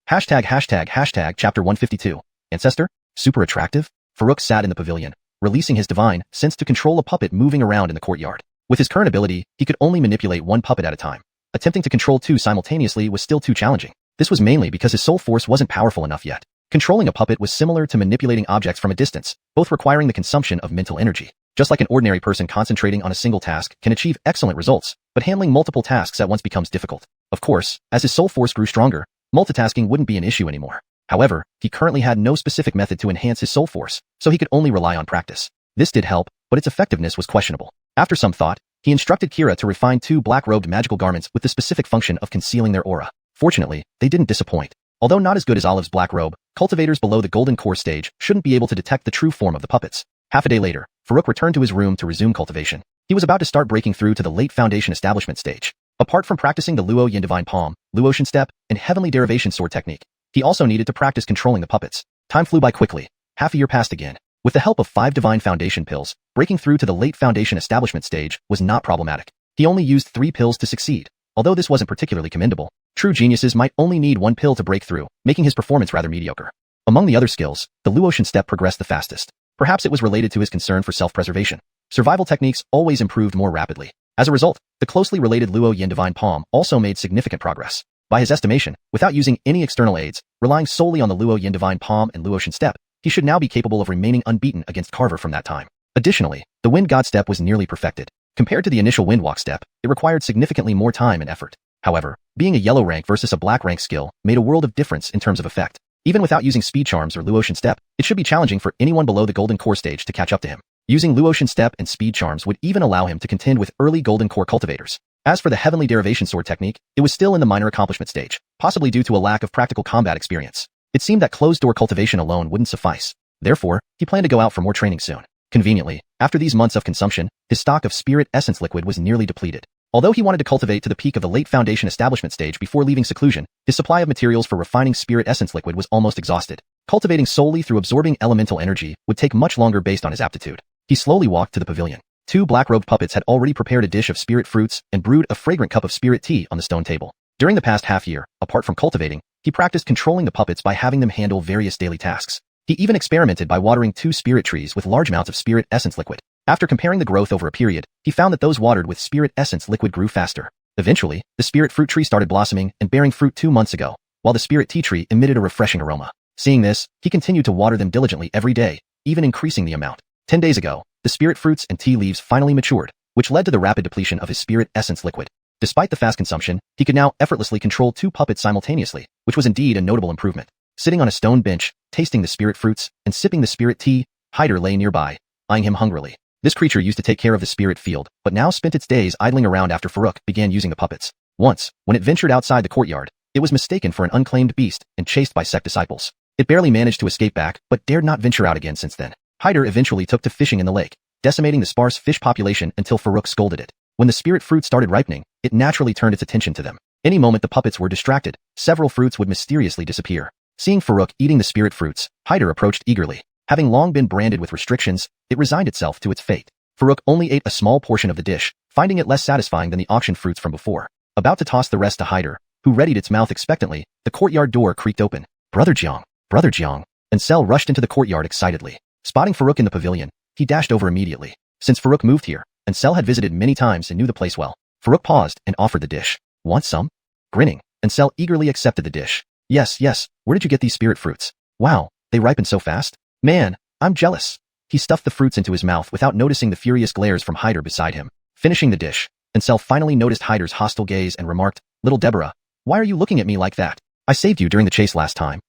Chapter 152. Ancestor? Super attractive? Farouk sat in the pavilion, releasing his divine sense to control a puppet moving around in the courtyard. With his current ability, he could only manipulate one puppet at a time. Attempting to control two simultaneously was still too challenging. This was mainly because his soul force wasn't powerful enough yet. Controlling a puppet was similar to manipulating objects from a distance, both requiring the consumption of mental energy. Just like an ordinary person concentrating on a single task can achieve excellent results, but handling multiple tasks at once becomes difficult. Of course, as his soul force grew stronger, multitasking wouldn't be an issue anymore. However, he currently had no specific method to enhance his soul force, so he could only rely on practice. This did help, but its effectiveness was questionable. After some thought, he instructed Kira to refine 2 black-robed magical garments with the specific function of concealing their aura. Fortunately, they didn't disappoint. Although not as good as Olive's black robe, cultivators below the golden core stage shouldn't be able to detect the true form of the puppets. Half a day later, Farouk returned to his room to resume cultivation. He was about to start breaking through to the late foundation establishment stage. Apart from practicing the Luo Yin Divine Palm, Luotian Step, and Heavenly Derivation Sword technique, he also needed to practice controlling the puppets. Time flew by quickly. Half a year passed again. With the help of 5 Divine Foundation pills, breaking through to the late foundation establishment stage was not problematic. He only used 3 pills to succeed. Although this wasn't particularly commendable, true geniuses might only need 1 pill to break through, making his performance rather mediocre. Among the other skills, the Luotian Step progressed the fastest. Perhaps it was related to his concern for self-preservation. Survival techniques always improved more rapidly. As a result, the closely related Luo Yin Divine Palm also made significant progress. By his estimation, without using any external aids, relying solely on the Luo Yin Divine Palm and Luotian Step, he should now be capable of remaining unbeaten against Carver from that time. Additionally, the Wind God Step was nearly perfected. Compared to the initial Wind Walk step, it required significantly more time and effort. However, being a yellow rank versus a black rank skill made a world of difference in terms of effect. Even without using Speed Charms or Luotian Step, it should be challenging for anyone below the Golden Core stage to catch up to him. Using Luotian Step and Speed Charms would even allow him to contend with early Golden Core cultivators. As for the Heavenly Derivation Sword technique, it was still in the minor accomplishment stage, possibly due to a lack of practical combat experience. It seemed that closed-door cultivation alone wouldn't suffice. Therefore, he planned to go out for more training soon. Conveniently, after these months of consumption, his stock of Spirit Essence liquid was nearly depleted. Although he wanted to cultivate to the peak of the late Foundation establishment stage before leaving seclusion, his supply of materials for refining Spirit Essence liquid was almost exhausted. Cultivating solely through absorbing elemental energy would take much longer based on his aptitude. He slowly walked to the pavilion. 2 black-robed puppets had already prepared a dish of spirit fruits and brewed a fragrant cup of spirit tea on the stone table. During the past half year, apart from cultivating, he practiced controlling the puppets by having them handle various daily tasks. He even experimented by watering 2 spirit trees with large amounts of spirit essence liquid. After comparing the growth over a period, he found that those watered with spirit essence liquid grew faster. Eventually, the spirit fruit tree started blossoming and bearing fruit 2 months ago, while the spirit tea tree emitted a refreshing aroma. Seeing this, he continued to water them diligently every day, even increasing the amount. 10 days ago, the spirit fruits and tea leaves finally matured, which led to the rapid depletion of his spirit essence liquid. Despite the fast consumption, he could now effortlessly control 2 puppets simultaneously, which was indeed a notable improvement. Sitting on a stone bench, tasting the spirit fruits, and sipping the spirit tea, Hyder lay nearby, eyeing him hungrily. This creature used to take care of the spirit field, but now spent its days idling around after Farouk began using the puppets. Once, when it ventured outside the courtyard, it was mistaken for an unclaimed beast and chased by Sect disciples. It barely managed to escape back, but dared not venture out again since then. Hyder eventually took to fishing in the lake, decimating the sparse fish population until Farouk scolded it. When the spirit fruit started ripening, it naturally turned its attention to them. Any moment the puppets were distracted, several fruits would mysteriously disappear. Seeing Farouk eating the spirit fruits, Hyder approached eagerly. Having long been branded with restrictions, it resigned itself to its fate. Farouk only ate a small portion of the dish, finding it less satisfying than the auction fruits from before. About to toss the rest to Hyder, who readied its mouth expectantly, the courtyard door creaked open. Brother Jiang! Brother Jiang! Ansel rushed into the courtyard excitedly. Spotting Farouk in the pavilion, he dashed over immediately. Since Farouk moved here, Ansel had visited many times and knew the place well. Farouk paused and offered the dish. Want some? Grinning, Ansel eagerly accepted the dish. Yes, where did you get these spirit fruits? Wow, they ripen so fast? Man, I'm jealous. He stuffed the fruits into his mouth without noticing the furious glares from Hyder beside him. Finishing the dish, Ansel finally noticed Hyder's hostile gaze and remarked, Little Deborah, why are you looking at me like that? I saved you during the chase last time.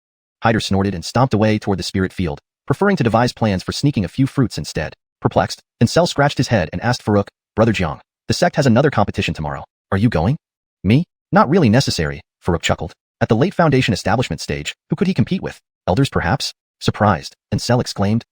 Hyder snorted and stomped away toward the spirit field, preferring to devise plans for sneaking a few fruits instead. Perplexed, Ansel scratched his head and asked Farouk, Brother Jiang, the sect has another competition tomorrow. Are you going? Me? Not really necessary, Farouk chuckled. At the late Foundation establishment stage, who could he compete with? Elders perhaps? Surprised, Ansel exclaimed,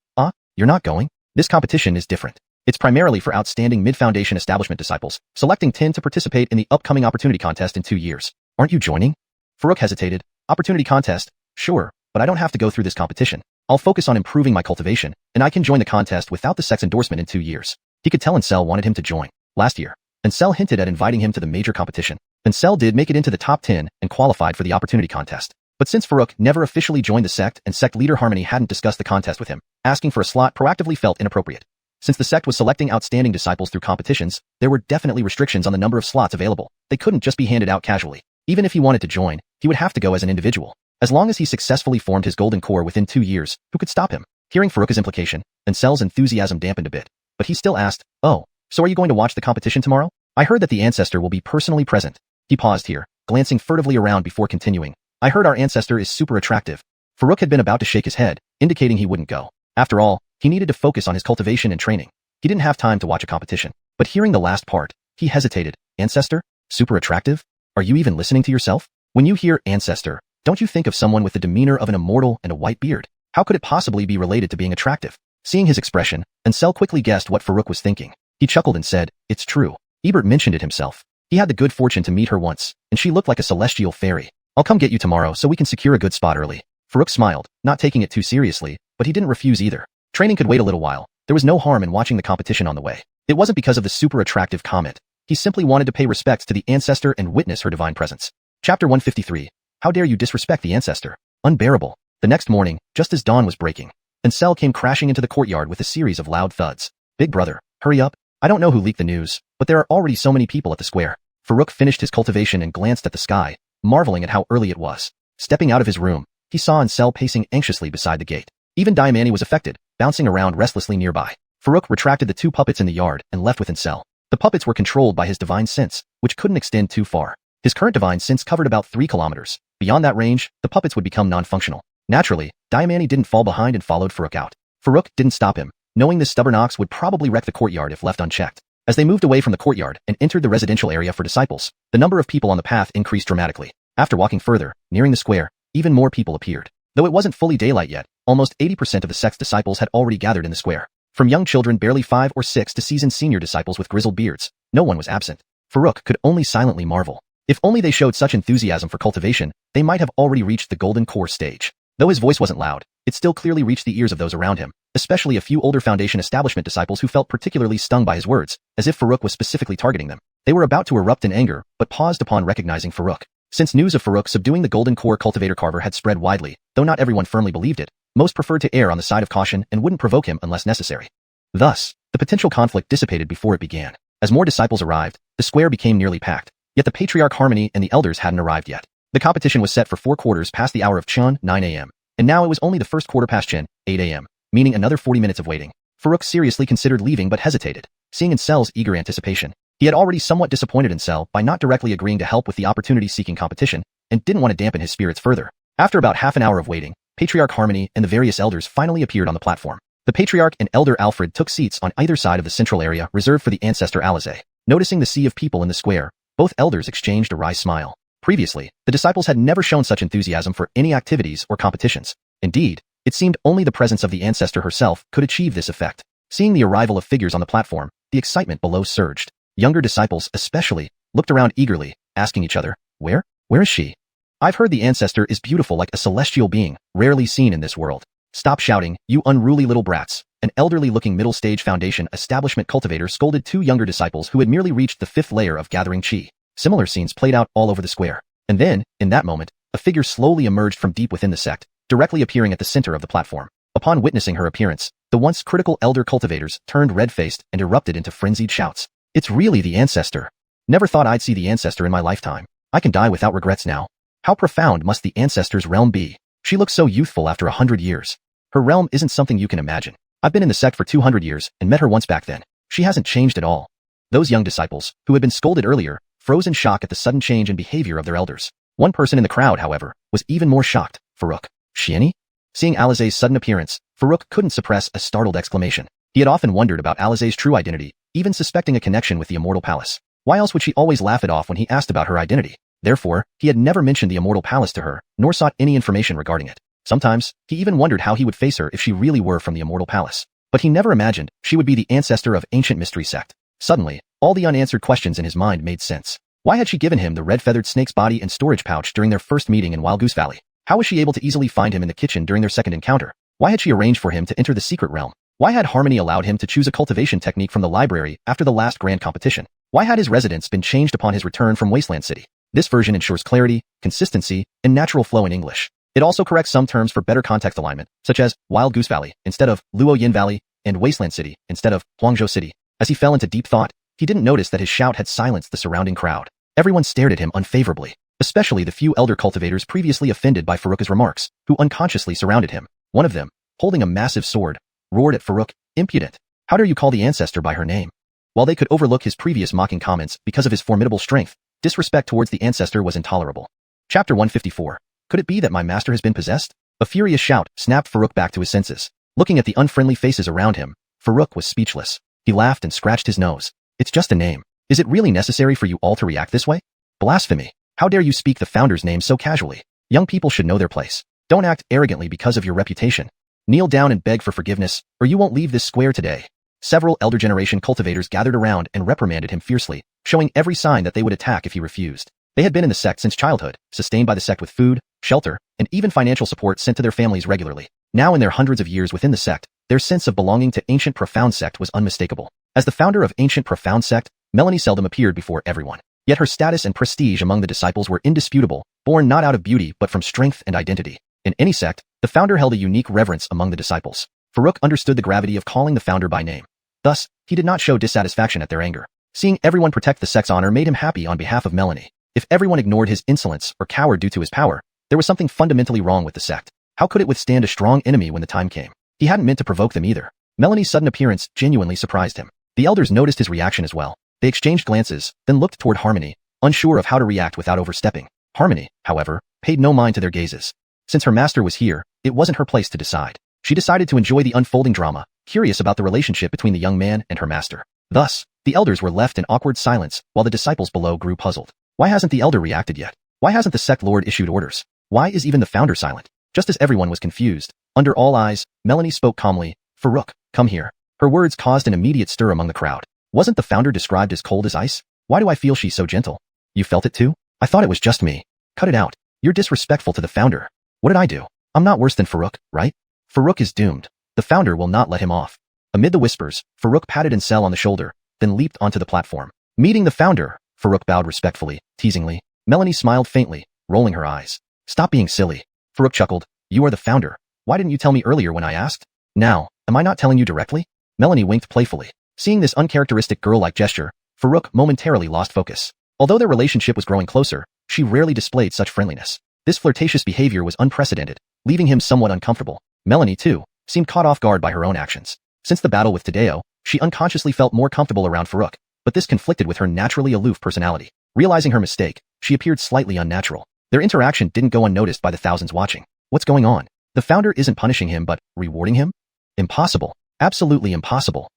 You're not going? This competition is different. It's primarily for outstanding mid-Foundation establishment disciples, selecting 10 to participate in the upcoming opportunity contest in 2 years. Aren't you joining? Farouk hesitated. Opportunity contest? Sure, but I don't have to go through this competition. I'll focus on improving my cultivation, and I can join the contest without the sect's endorsement in 2 years. He could tell Ansel wanted him to join. Last year, Ansel hinted at inviting him to the major competition. Ansel did make it into the top 10 and qualified for the opportunity contest. But since Farouk never officially joined the sect and sect leader Harmony hadn't discussed the contest with him, asking for a slot proactively felt inappropriate. Since the sect was selecting outstanding disciples through competitions, there were definitely restrictions on the number of slots available. They couldn't just be handed out casually. Even if he wanted to join, he would have to go as an individual. As long as he successfully formed his golden core within 2 years, who could stop him? Hearing Farouk's implication, Ancel's enthusiasm dampened a bit. But he still asked, "Oh, so are you going to watch the competition tomorrow? I heard that the ancestor will be personally present." He paused here, glancing furtively around before continuing. "I heard our ancestor is super attractive." Farouk had been about to shake his head, indicating he wouldn't go. After all, he needed to focus on his cultivation and training. He didn't have time to watch a competition. But hearing the last part, he hesitated. "Ancestor? Super attractive? Are you even listening to yourself? When you hear ancestor, don't you think of someone with the demeanor of an immortal and a white beard? How could it possibly be related to being attractive?" Seeing his expression, Ancel quickly guessed what Farouk was thinking. He chuckled and said, "It's true. Ebert mentioned it himself. He had the good fortune to meet her once, and she looked like a celestial fairy. I'll come get you tomorrow so we can secure a good spot early." Farouk smiled, not taking it too seriously, but he didn't refuse either. Training could wait a little while. There was no harm in watching the competition on the way. It wasn't because of the super attractive comment. He simply wanted to pay respects to the ancestor and witness her divine presence. Chapter 153. How dare you disrespect the ancestor? Unbearable. The next morning, just as dawn was breaking, Ancel came crashing into the courtyard with a series of loud thuds. "Big brother, hurry up. I don't know who leaked the news, but there are already so many people at the square." Farouk finished his cultivation and glanced at the sky, marveling at how early it was. Stepping out of his room, he saw Ancel pacing anxiously beside the gate. Even Diamani was affected, bouncing around restlessly nearby. Farouk retracted the 2 puppets in the yard and left with Ancel. The puppets were controlled by his divine sense, which couldn't extend too far. His current divine sense covered about 3 kilometers. Beyond that range, the puppets would become non-functional. Naturally, Diamani didn't fall behind and followed Farouk out. Farouk didn't stop him, knowing this stubborn ox would probably wreck the courtyard if left unchecked. As they moved away from the courtyard and entered the residential area for disciples, the number of people on the path increased dramatically. After walking further, nearing the square, even more people appeared. Though it wasn't fully daylight yet, almost 80% of the sect's disciples had already gathered in the square. From young children barely 5 or 6 to seasoned senior disciples with grizzled beards, no one was absent. Farouk could only silently marvel. If only they showed such enthusiasm for cultivation, they might have already reached the golden core stage. Though his voice wasn't loud, it still clearly reached the ears of those around him, especially a few older Foundation establishment disciples who felt particularly stung by his words, as if Farouk was specifically targeting them. They were about to erupt in anger, but paused upon recognizing Farouk. Since news of Farouk subduing the golden core cultivator carver had spread widely, though not everyone firmly believed it, most preferred to err on the side of caution and wouldn't provoke him unless necessary. Thus, the potential conflict dissipated before it began. As more disciples arrived, the square became nearly packed, yet the Patriarch Harmony and the elders hadn't arrived yet. The competition was set for 4 quarters past the hour of Chun, 9 a.m., and now it was only the first quarter past Chen, 8 a.m., meaning another 40 minutes of waiting. Farouk seriously considered leaving but hesitated, seeing Ancel's eager anticipation. He had already somewhat disappointed Ancel by not directly agreeing to help with the opportunity-seeking competition, and didn't want to dampen his spirits further. After about half an hour of waiting, Patriarch Harmony and the various elders finally appeared on the platform. The Patriarch and Elder Alfred took seats on either side of the central area reserved for the ancestor Alize. Noticing the sea of people in the square, both elders exchanged a wry smile. Previously, the disciples had never shown such enthusiasm for any activities or competitions. Indeed, it seemed only the presence of the ancestor herself could achieve this effect. Seeing the arrival of figures on the platform, the excitement below surged. Younger disciples, especially, looked around eagerly, asking each other, Where is she? I've heard the ancestor is beautiful like a celestial being, rarely seen in this world. Stop shouting, you unruly little brats. An elderly-looking middle-stage Foundation establishment cultivator scolded 2 younger disciples who had merely reached the 5th layer of gathering chi. Similar scenes played out all over the square. And then, in that moment, a figure slowly emerged from deep within the sect, directly appearing at the center of the platform. Upon witnessing her appearance, the once critical elder cultivators turned red-faced and erupted into frenzied shouts. It's really the ancestor. Never thought I'd see the ancestor in my lifetime. I can die without regrets now. How profound must the ancestor's realm be? She looks so youthful after 100 years. Her realm isn't something you can imagine. I've been in the sect for 200 years and met her once back then. She hasn't changed at all. Those young disciples, who had been scolded earlier, froze in shock at the sudden change in behavior of their elders. One person in the crowd, however, was even more shocked. Farouk. Xianxia? Seeing Alize's sudden appearance, Farouk couldn't suppress a startled exclamation. He had often wondered about Alize's true identity, even suspecting a connection with the Immortal Palace. Why else would she always laugh it off when he asked about her identity? Therefore, he had never mentioned the Immortal Palace to her, nor sought any information regarding it. Sometimes, he even wondered how he would face her if she really were from the Immortal Palace. But he never imagined she would be the ancestor of ancient mystery sect. Suddenly, all the unanswered questions in his mind made sense. Why had she given him the red-feathered snake's body and storage pouch during their first meeting in Wild Goose Valley? How was she able to easily find him in the kitchen during their second encounter? Why had she arranged for him to enter the secret realm? Why had Harmony allowed him to choose a cultivation technique from the library after the last grand competition? Why had his residence been changed upon his return from Wasteland City? This version ensures clarity, consistency, and natural flow in English. It also corrects some terms for better context alignment, such as Wild Goose Valley instead of Luoyin Valley and Wasteland City instead of Huangzhou City. As he fell into deep thought, he didn't notice that his shout had silenced the surrounding crowd. Everyone stared at him unfavorably, especially the few elder cultivators previously offended by Farouk's remarks, who unconsciously surrounded him. One of them, holding a massive sword, roared at Farouk, "Impudent! How dare you call the ancestor by her name?" While they could overlook his previous mocking comments because of his formidable strength, disrespect towards the ancestor was intolerable. Chapter 154. Could it be that my master has been possessed? A furious shout snapped Farouk back to his senses. Looking at the unfriendly faces around him, Farouk was speechless. He laughed and scratched his nose. It's just a name. Is it really necessary for you all to react this way? Blasphemy. How dare you speak the founder's name so casually? Young people should know their place. Don't act arrogantly because of your reputation. Kneel down and beg for forgiveness, or you won't leave this square today. Several elder generation cultivators gathered around and reprimanded him fiercely, showing every sign that they would attack if he refused. They had been in the sect since childhood, sustained by the sect with food, shelter, and even financial support sent to their families regularly. Now in their hundreds of years within the sect, their sense of belonging to Ancient Profound Sect was unmistakable. As the founder of Ancient Profound Sect, Melanie seldom appeared before everyone. Yet her status and prestige among the disciples were indisputable, born not out of beauty but from strength and identity. In any sect, the founder held a unique reverence among the disciples. Farouk understood the gravity of calling the founder by name. Thus, he did not show dissatisfaction at their anger. Seeing everyone protect the sect's honor made him happy on behalf of Melanie. If everyone ignored his insolence or cowered due to his power, there was something fundamentally wrong with the sect. How could it withstand a strong enemy when the time came? He hadn't meant to provoke them either. Melanie's sudden appearance genuinely surprised him. The elders noticed his reaction as well. They exchanged glances, then looked toward Harmony, unsure of how to react without overstepping. Harmony, however, paid no mind to their gazes. Since her master was here, it wasn't her place to decide. She decided to enjoy the unfolding drama, curious about the relationship between the young man and her master. Thus, the elders were left in awkward silence while the disciples below grew puzzled. Why hasn't the elder reacted yet? Why hasn't the sect lord issued orders? Why is even the founder silent? Just as everyone was confused, under all eyes, Melanie spoke calmly, "Farouk, come here." Her words caused an immediate stir among the crowd. Wasn't the founder described as cold as ice? Why do I feel she's so gentle? You felt it too? I thought it was just me. Cut it out. You're disrespectful to the founder. What did I do? I'm not worse than Farouk, right? Farouk is doomed. The founder will not let him off. Amid the whispers, Farouk patted Ancestral on the shoulder, then leaped onto the platform. Meeting the founder, Farouk bowed respectfully, teasingly. Melanie smiled faintly, rolling her eyes. Stop being silly. Farouk chuckled. You are the founder. Why didn't you tell me earlier when I asked? Now, am I not telling you directly? Melanie winked playfully. Seeing this uncharacteristic girl-like gesture, Farouk momentarily lost focus. Although their relationship was growing closer, she rarely displayed such friendliness. This flirtatious behavior was unprecedented, leaving him somewhat uncomfortable. Melanie, too, seemed caught off guard by her own actions. Since the battle with Tadeo, she unconsciously felt more comfortable around Farouk, but this conflicted with her naturally aloof personality. Realizing her mistake, she appeared slightly unnatural. Their interaction didn't go unnoticed by the thousands watching. What's going on? The founder isn't punishing him but rewarding him? Impossible. Absolutely impossible.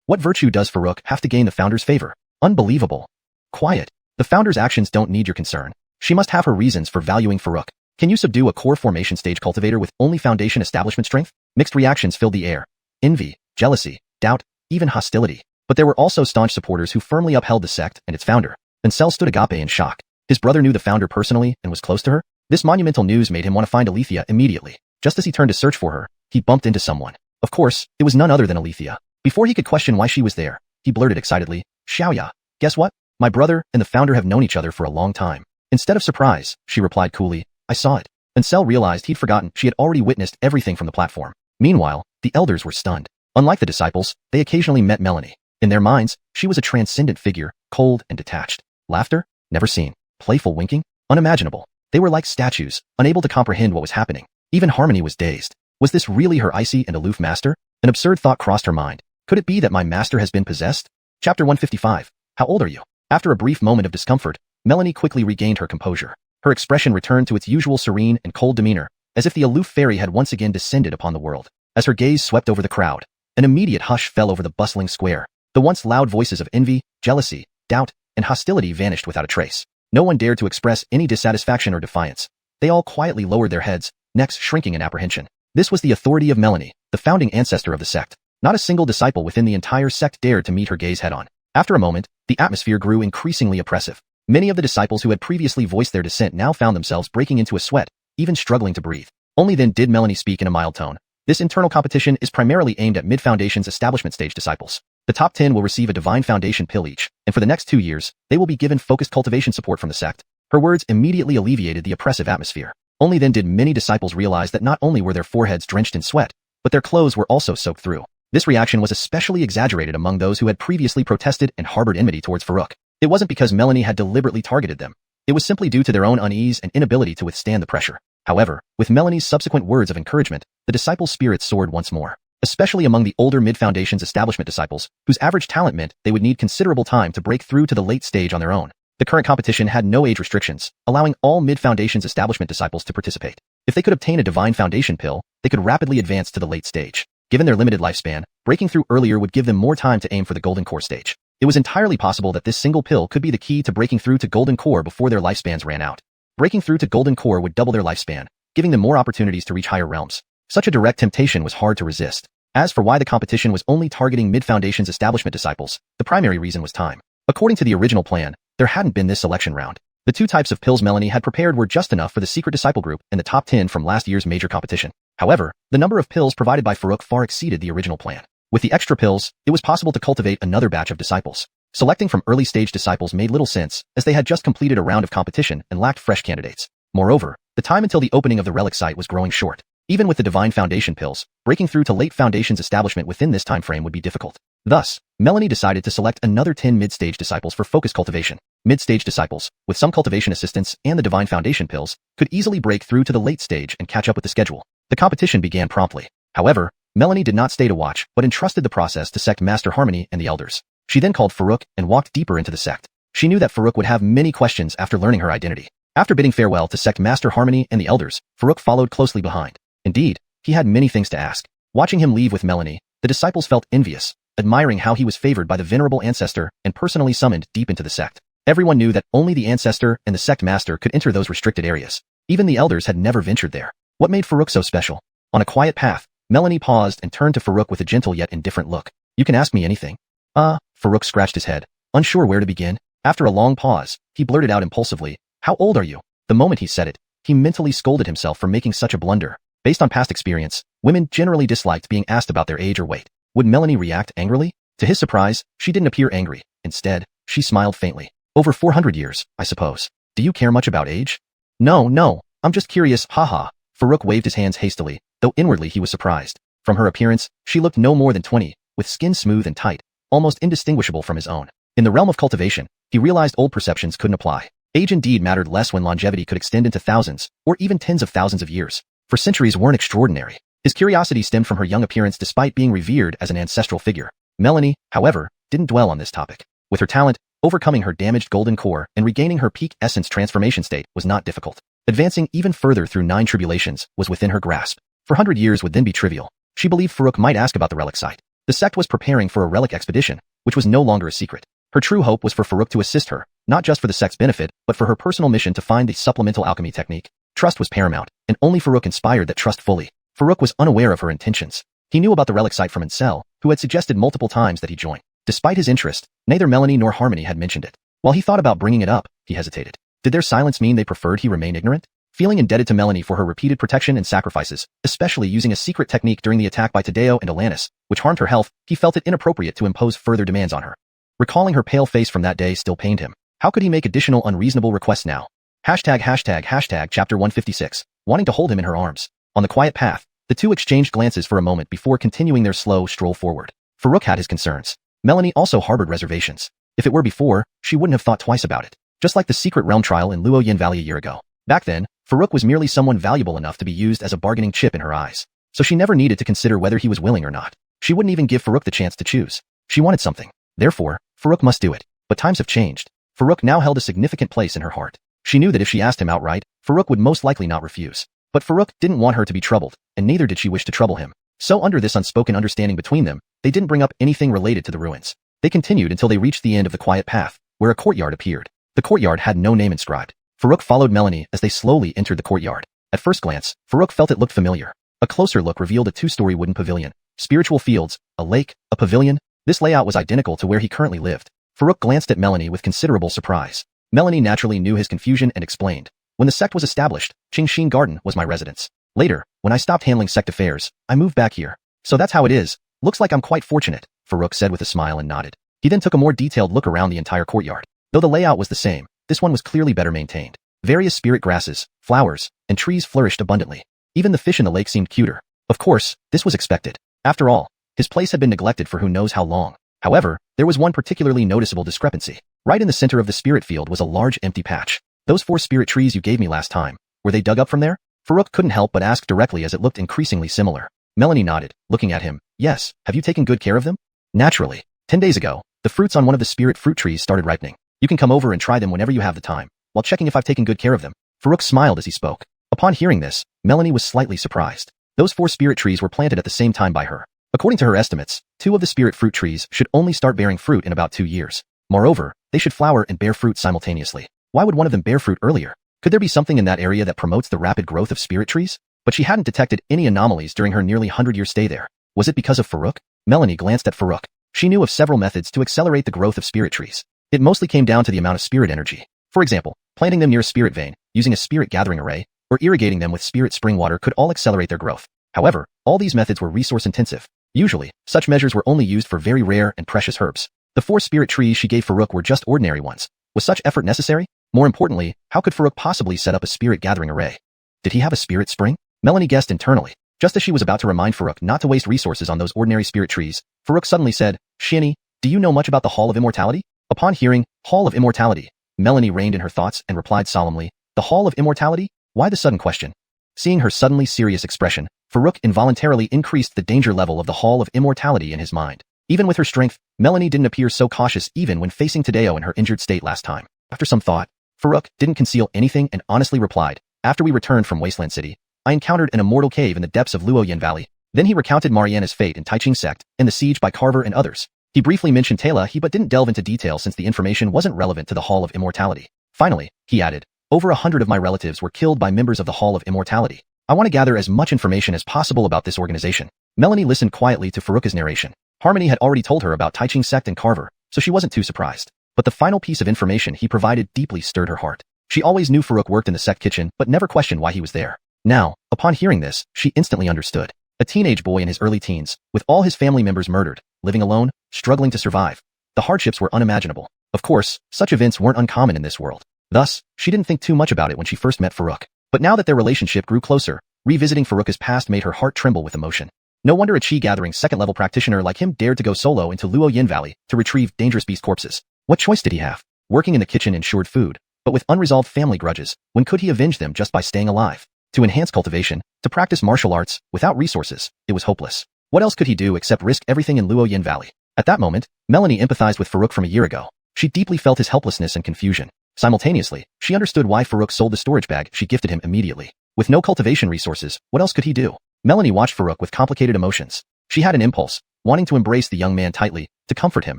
What virtue does Farouk have to gain the founder's favor? Unbelievable. Quiet. The founder's actions don't need your concern. She must have her reasons for valuing Farouk. Can you subdue a core formation stage cultivator with only foundation establishment strength? Mixed reactions filled the air. Envy, jealousy, doubt, even hostility. But there were also staunch supporters who firmly upheld the sect and its founder. Ancestral stood agape in shock. His brother knew the founder personally and was close to her. This monumental news made him want to find Althia immediately. Just as he turned to search for her, he bumped into someone. Of course, it was none other than Althia. Before he could question why she was there, he blurted excitedly, Xiaoya, guess what? My brother and the founder have known each other for a long time. Instead of surprise, she replied coolly, I saw it. Ancestral realized he'd forgotten she had already witnessed everything from the platform. Meanwhile, the elders were stunned. Unlike the disciples, they occasionally met Melanie. In their minds, she was a transcendent figure, cold and detached. Laughter? Never seen. Playful winking? Unimaginable. They were like statues, unable to comprehend what was happening. Even Harmony was dazed. Was this really her icy and aloof master? An absurd thought crossed her mind. Could it be that my master has been possessed? Chapter 155. How old are you? After a brief moment of discomfort, Melanie quickly regained her composure. Her expression returned to its usual serene and cold demeanor, as if the aloof fairy had once again descended upon the world. As her gaze swept over the crowd, an immediate hush fell over the bustling square. The once loud voices of envy, jealousy, doubt, and hostility vanished without a trace. No one dared to express any dissatisfaction or defiance. They all quietly lowered their heads, necks shrinking in apprehension. This was the authority of Melanie, the founding ancestor of the sect. Not a single disciple within the entire sect dared to meet her gaze head-on. After a moment, the atmosphere grew increasingly oppressive. Many of the disciples who had previously voiced their dissent now found themselves breaking into a sweat, even struggling to breathe. Only then did Melanie speak in a mild tone. This internal competition is primarily aimed at mid-foundation's establishment stage disciples. The top 10 will receive a divine foundation pill each, and for the next 2 years, they will be given focused cultivation support from the sect. Her words immediately alleviated the oppressive atmosphere. Only then did many disciples realize that not only were their foreheads drenched in sweat, but their clothes were also soaked through. This reaction was especially exaggerated among those who had previously protested and harbored enmity towards Farouk. It wasn't because Melanie had deliberately targeted them. It was simply due to their own unease and inability to withstand the pressure. However, with Melanie's subsequent words of encouragement, the disciples' spirits soared once more, especially among the older Mid-Foundation's establishment disciples, whose average talent meant they would need considerable time to break through to the late stage on their own. The current competition had no age restrictions, allowing all Mid-Foundation's establishment disciples to participate. If they could obtain a Divine Foundation pill, they could rapidly advance to the late stage. Given their limited lifespan, breaking through earlier would give them more time to aim for the Golden Core stage. It was entirely possible that this single pill could be the key to breaking through to Golden Core before their lifespans ran out. Breaking through to Golden Core would double their lifespan, giving them more opportunities to reach higher realms. Such a direct temptation was hard to resist. As for why the competition was only targeting Mid-Foundation's establishment disciples, the primary reason was time. According to the original plan, there hadn't been this selection round. The two types of pills Melanie had prepared were just enough for the secret disciple group and the top 10 from last year's major competition. However, the number of pills provided by Farouk far exceeded the original plan. With the extra pills, it was possible to cultivate another batch of disciples. Selecting from early-stage disciples made little sense, as they had just completed a round of competition and lacked fresh candidates. Moreover, the time until the opening of the relic site was growing short. Even with the Divine Foundation pills, breaking through to late Foundation's establishment within this time frame would be difficult. Thus, Melanie decided to select another 10 mid-stage disciples for focus cultivation. Mid-stage disciples, with some cultivation assistance and the Divine Foundation pills, could easily break through to the late stage and catch up with the schedule. The competition began promptly. However, Melanie did not stay to watch, but entrusted the process to Sect Master Harmony and the elders. She then called Farouk and walked deeper into the sect. She knew that Farouk would have many questions after learning her identity. After bidding farewell to Sect Master Harmony and the elders, Farouk followed closely behind. Indeed, he had many things to ask. Watching him leave with Melanie, the disciples felt envious, admiring how he was favored by the venerable ancestor and personally summoned deep into the sect. Everyone knew that only the ancestor and the sect master could enter those restricted areas. Even the elders had never ventured there. What made Farouk so special? On a quiet path, Melanie paused and turned to Farouk with a gentle yet indifferent look. You can ask me anything. Farouk scratched his head, unsure where to begin. After a long pause, he blurted out impulsively, how old are you? The moment he said it, he mentally scolded himself for making such a blunder. Based on past experience, women generally disliked being asked about their age or weight. Would Melanie react angrily? To his surprise, she didn't appear angry. Instead, she smiled faintly. Over 400 years, I suppose. Do you care much about age? No, I'm just curious, haha. Farouk waved his hands hastily, though inwardly he was surprised. From her appearance, she looked no more than 20, with skin smooth and tight, almost indistinguishable from his own. In the realm of cultivation, he realized old perceptions couldn't apply. Age indeed mattered less when longevity could extend into thousands, or even tens of thousands of years. For centuries weren't extraordinary. His curiosity stemmed from her young appearance despite being revered as an ancestral figure. Melanie, however, didn't dwell on this topic. With her talent, overcoming her damaged golden core and regaining her peak essence transformation state was not difficult. Advancing even further through 9 tribulations was within her grasp. 400 years would then be trivial. She believed Farouk might ask about the relic site. The sect was preparing for a relic expedition, which was no longer a secret. Her true hope was for Farouk to assist her, not just for the sect's benefit, but for her personal mission to find the supplemental alchemy technique. Trust was paramount, and only Farouk inspired that trust fully. Farouk was unaware of her intentions. He knew about the relic site from Ansel, who had suggested multiple times that he join. Despite his interest, neither Melanie nor Harmony had mentioned it. While he thought about bringing it up, he hesitated. Did their silence mean they preferred he remain ignorant? Feeling indebted to Melanie for her repeated protection and sacrifices, especially using a secret technique during the attack by Tadeo and Alanis, which harmed her health, he felt it inappropriate to impose further demands on her. Recalling her pale face from that day still pained him. How could he make additional unreasonable requests now? Hashtag chapter 156, wanting to hold him in her arms. On the quiet path, the two exchanged glances for a moment before continuing their slow stroll forward. Farouk had his concerns. Melanie also harbored reservations. If it were before, she wouldn't have thought twice about it. Just like the secret realm trial in Luoyin Valley a year ago. Back then, Farouk was merely someone valuable enough to be used as a bargaining chip in her eyes. So she never needed to consider whether he was willing or not. She wouldn't even give Farouk the chance to choose. She wanted something. Therefore, Farouk must do it. But times have changed. Farouk now held a significant place in her heart. She knew that if she asked him outright, Farouk would most likely not refuse. But Farouk didn't want her to be troubled, and neither did she wish to trouble him. So under this unspoken understanding between them, they didn't bring up anything related to the ruins. They continued until they reached the end of the quiet path, where a courtyard appeared. The courtyard had no name inscribed. Farouk followed Melanie as they slowly entered the courtyard. At first glance, Farouk felt it looked familiar. A closer look revealed a 2-story wooden pavilion. Spiritual fields, a lake, a pavilion. This layout was identical to where he currently lived. Farouk glanced at Melanie with considerable surprise. Melanie naturally knew his confusion and explained. When the sect was established, Qingxin Garden was my residence. Later, when I stopped handling sect affairs, I moved back here. So that's how it is. Looks like I'm quite fortunate, Farouk said with a smile and nodded. He then took a more detailed look around the entire courtyard. Though the layout was the same, this one was clearly better maintained. Various spirit grasses, flowers, and trees flourished abundantly. Even the fish in the lake seemed cuter. Of course, this was expected. After all, his place had been neglected for who knows how long. However, there was one particularly noticeable discrepancy. Right in the center of the spirit field was a large empty patch. Those 4 spirit trees you gave me last time, were they dug up from there? Farouk couldn't help but ask directly as it looked increasingly similar. Melanie nodded, looking at him. Yes, have you taken good care of them? Naturally. 10 days ago, the fruits on one of the spirit fruit trees started ripening. You can come over and try them whenever you have the time, while checking if I've taken good care of them. Farouk smiled as he spoke. Upon hearing this, Melanie was slightly surprised. Those 4 spirit trees were planted at the same time by her. According to her estimates, 2 of the spirit fruit trees should only start bearing fruit in about 2 years. Moreover, they should flower and bear fruit simultaneously. Why would one of them bear fruit earlier? Could there be something in that area that promotes the rapid growth of spirit trees? But she hadn't detected any anomalies during her nearly 100-year stay there. Was it because of Farouk? Melanie glanced at Farouk. She knew of several methods to accelerate the growth of spirit trees. It mostly came down to the amount of spirit energy. For example, planting them near a spirit vein, using a spirit gathering array, or irrigating them with spirit spring water could all accelerate their growth. However, all these methods were resource intensive. Usually, such measures were only used for very rare and precious herbs. The 4 spirit trees she gave Farouk were just ordinary ones. Was such effort necessary? More importantly, how could Farouk possibly set up a spirit gathering array? Did he have a spirit spring? Melanie guessed internally. Just as she was about to remind Farouk not to waste resources on those ordinary spirit trees, Farouk suddenly said, Xianxia, do you know much about the Hall of Immortality? Upon hearing, Hall of Immortality, Melanie reined in her thoughts and replied solemnly, the Hall of Immortality? Why the sudden question? Seeing her suddenly serious expression, Farouk involuntarily increased the danger level of the Hall of Immortality in his mind. Even with her strength, Melanie didn't appear so cautious even when facing Tadeo in her injured state last time. After some thought, Farouk didn't conceal anything and honestly replied, after we returned from Wasteland City, I encountered an immortal cave in the depths of Luoyan Valley. Then he recounted Mariana's fate in Taiching Sect and the siege by Carver and others. He briefly mentioned Taylor but didn't delve into detail since the information wasn't relevant to the Hall of Immortality. Finally, he added, over 100 of my relatives were killed by members of the Hall of Immortality. I want to gather as much information as possible about this organization. Melanie listened quietly to Farouk's narration. Harmony had already told her about Taiching Sect and Carver, so she wasn't too surprised. But the final piece of information he provided deeply stirred her heart. She always knew Farouk worked in the sect kitchen but never questioned why he was there. Now, upon hearing this, she instantly understood. A teenage boy in his early teens, with all his family members murdered, living alone, struggling to survive. The hardships were unimaginable. Of course, such events weren't uncommon in this world. Thus, she didn't think too much about it when she first met Farouk. But now that their relationship grew closer, revisiting Farouk's past made her heart tremble with emotion. No wonder a chi-gathering second-level practitioner like him dared to go solo into Luoyin Valley to retrieve dangerous beast corpses. What choice did he have? Working in the kitchen ensured food, but with unresolved family grudges, when could he avenge them just by staying alive? To enhance cultivation, to practice martial arts, without resources, it was hopeless. What else could he do except risk everything in Luoyin Valley? At that moment, Melanie empathized with Farouk from a year ago. She deeply felt his helplessness and confusion. Simultaneously, she understood why Farouk sold the storage bag she gifted him immediately. With no cultivation resources, what else could he do? Melanie watched Farouk with complicated emotions. She had an impulse, wanting to embrace the young man tightly, to comfort him,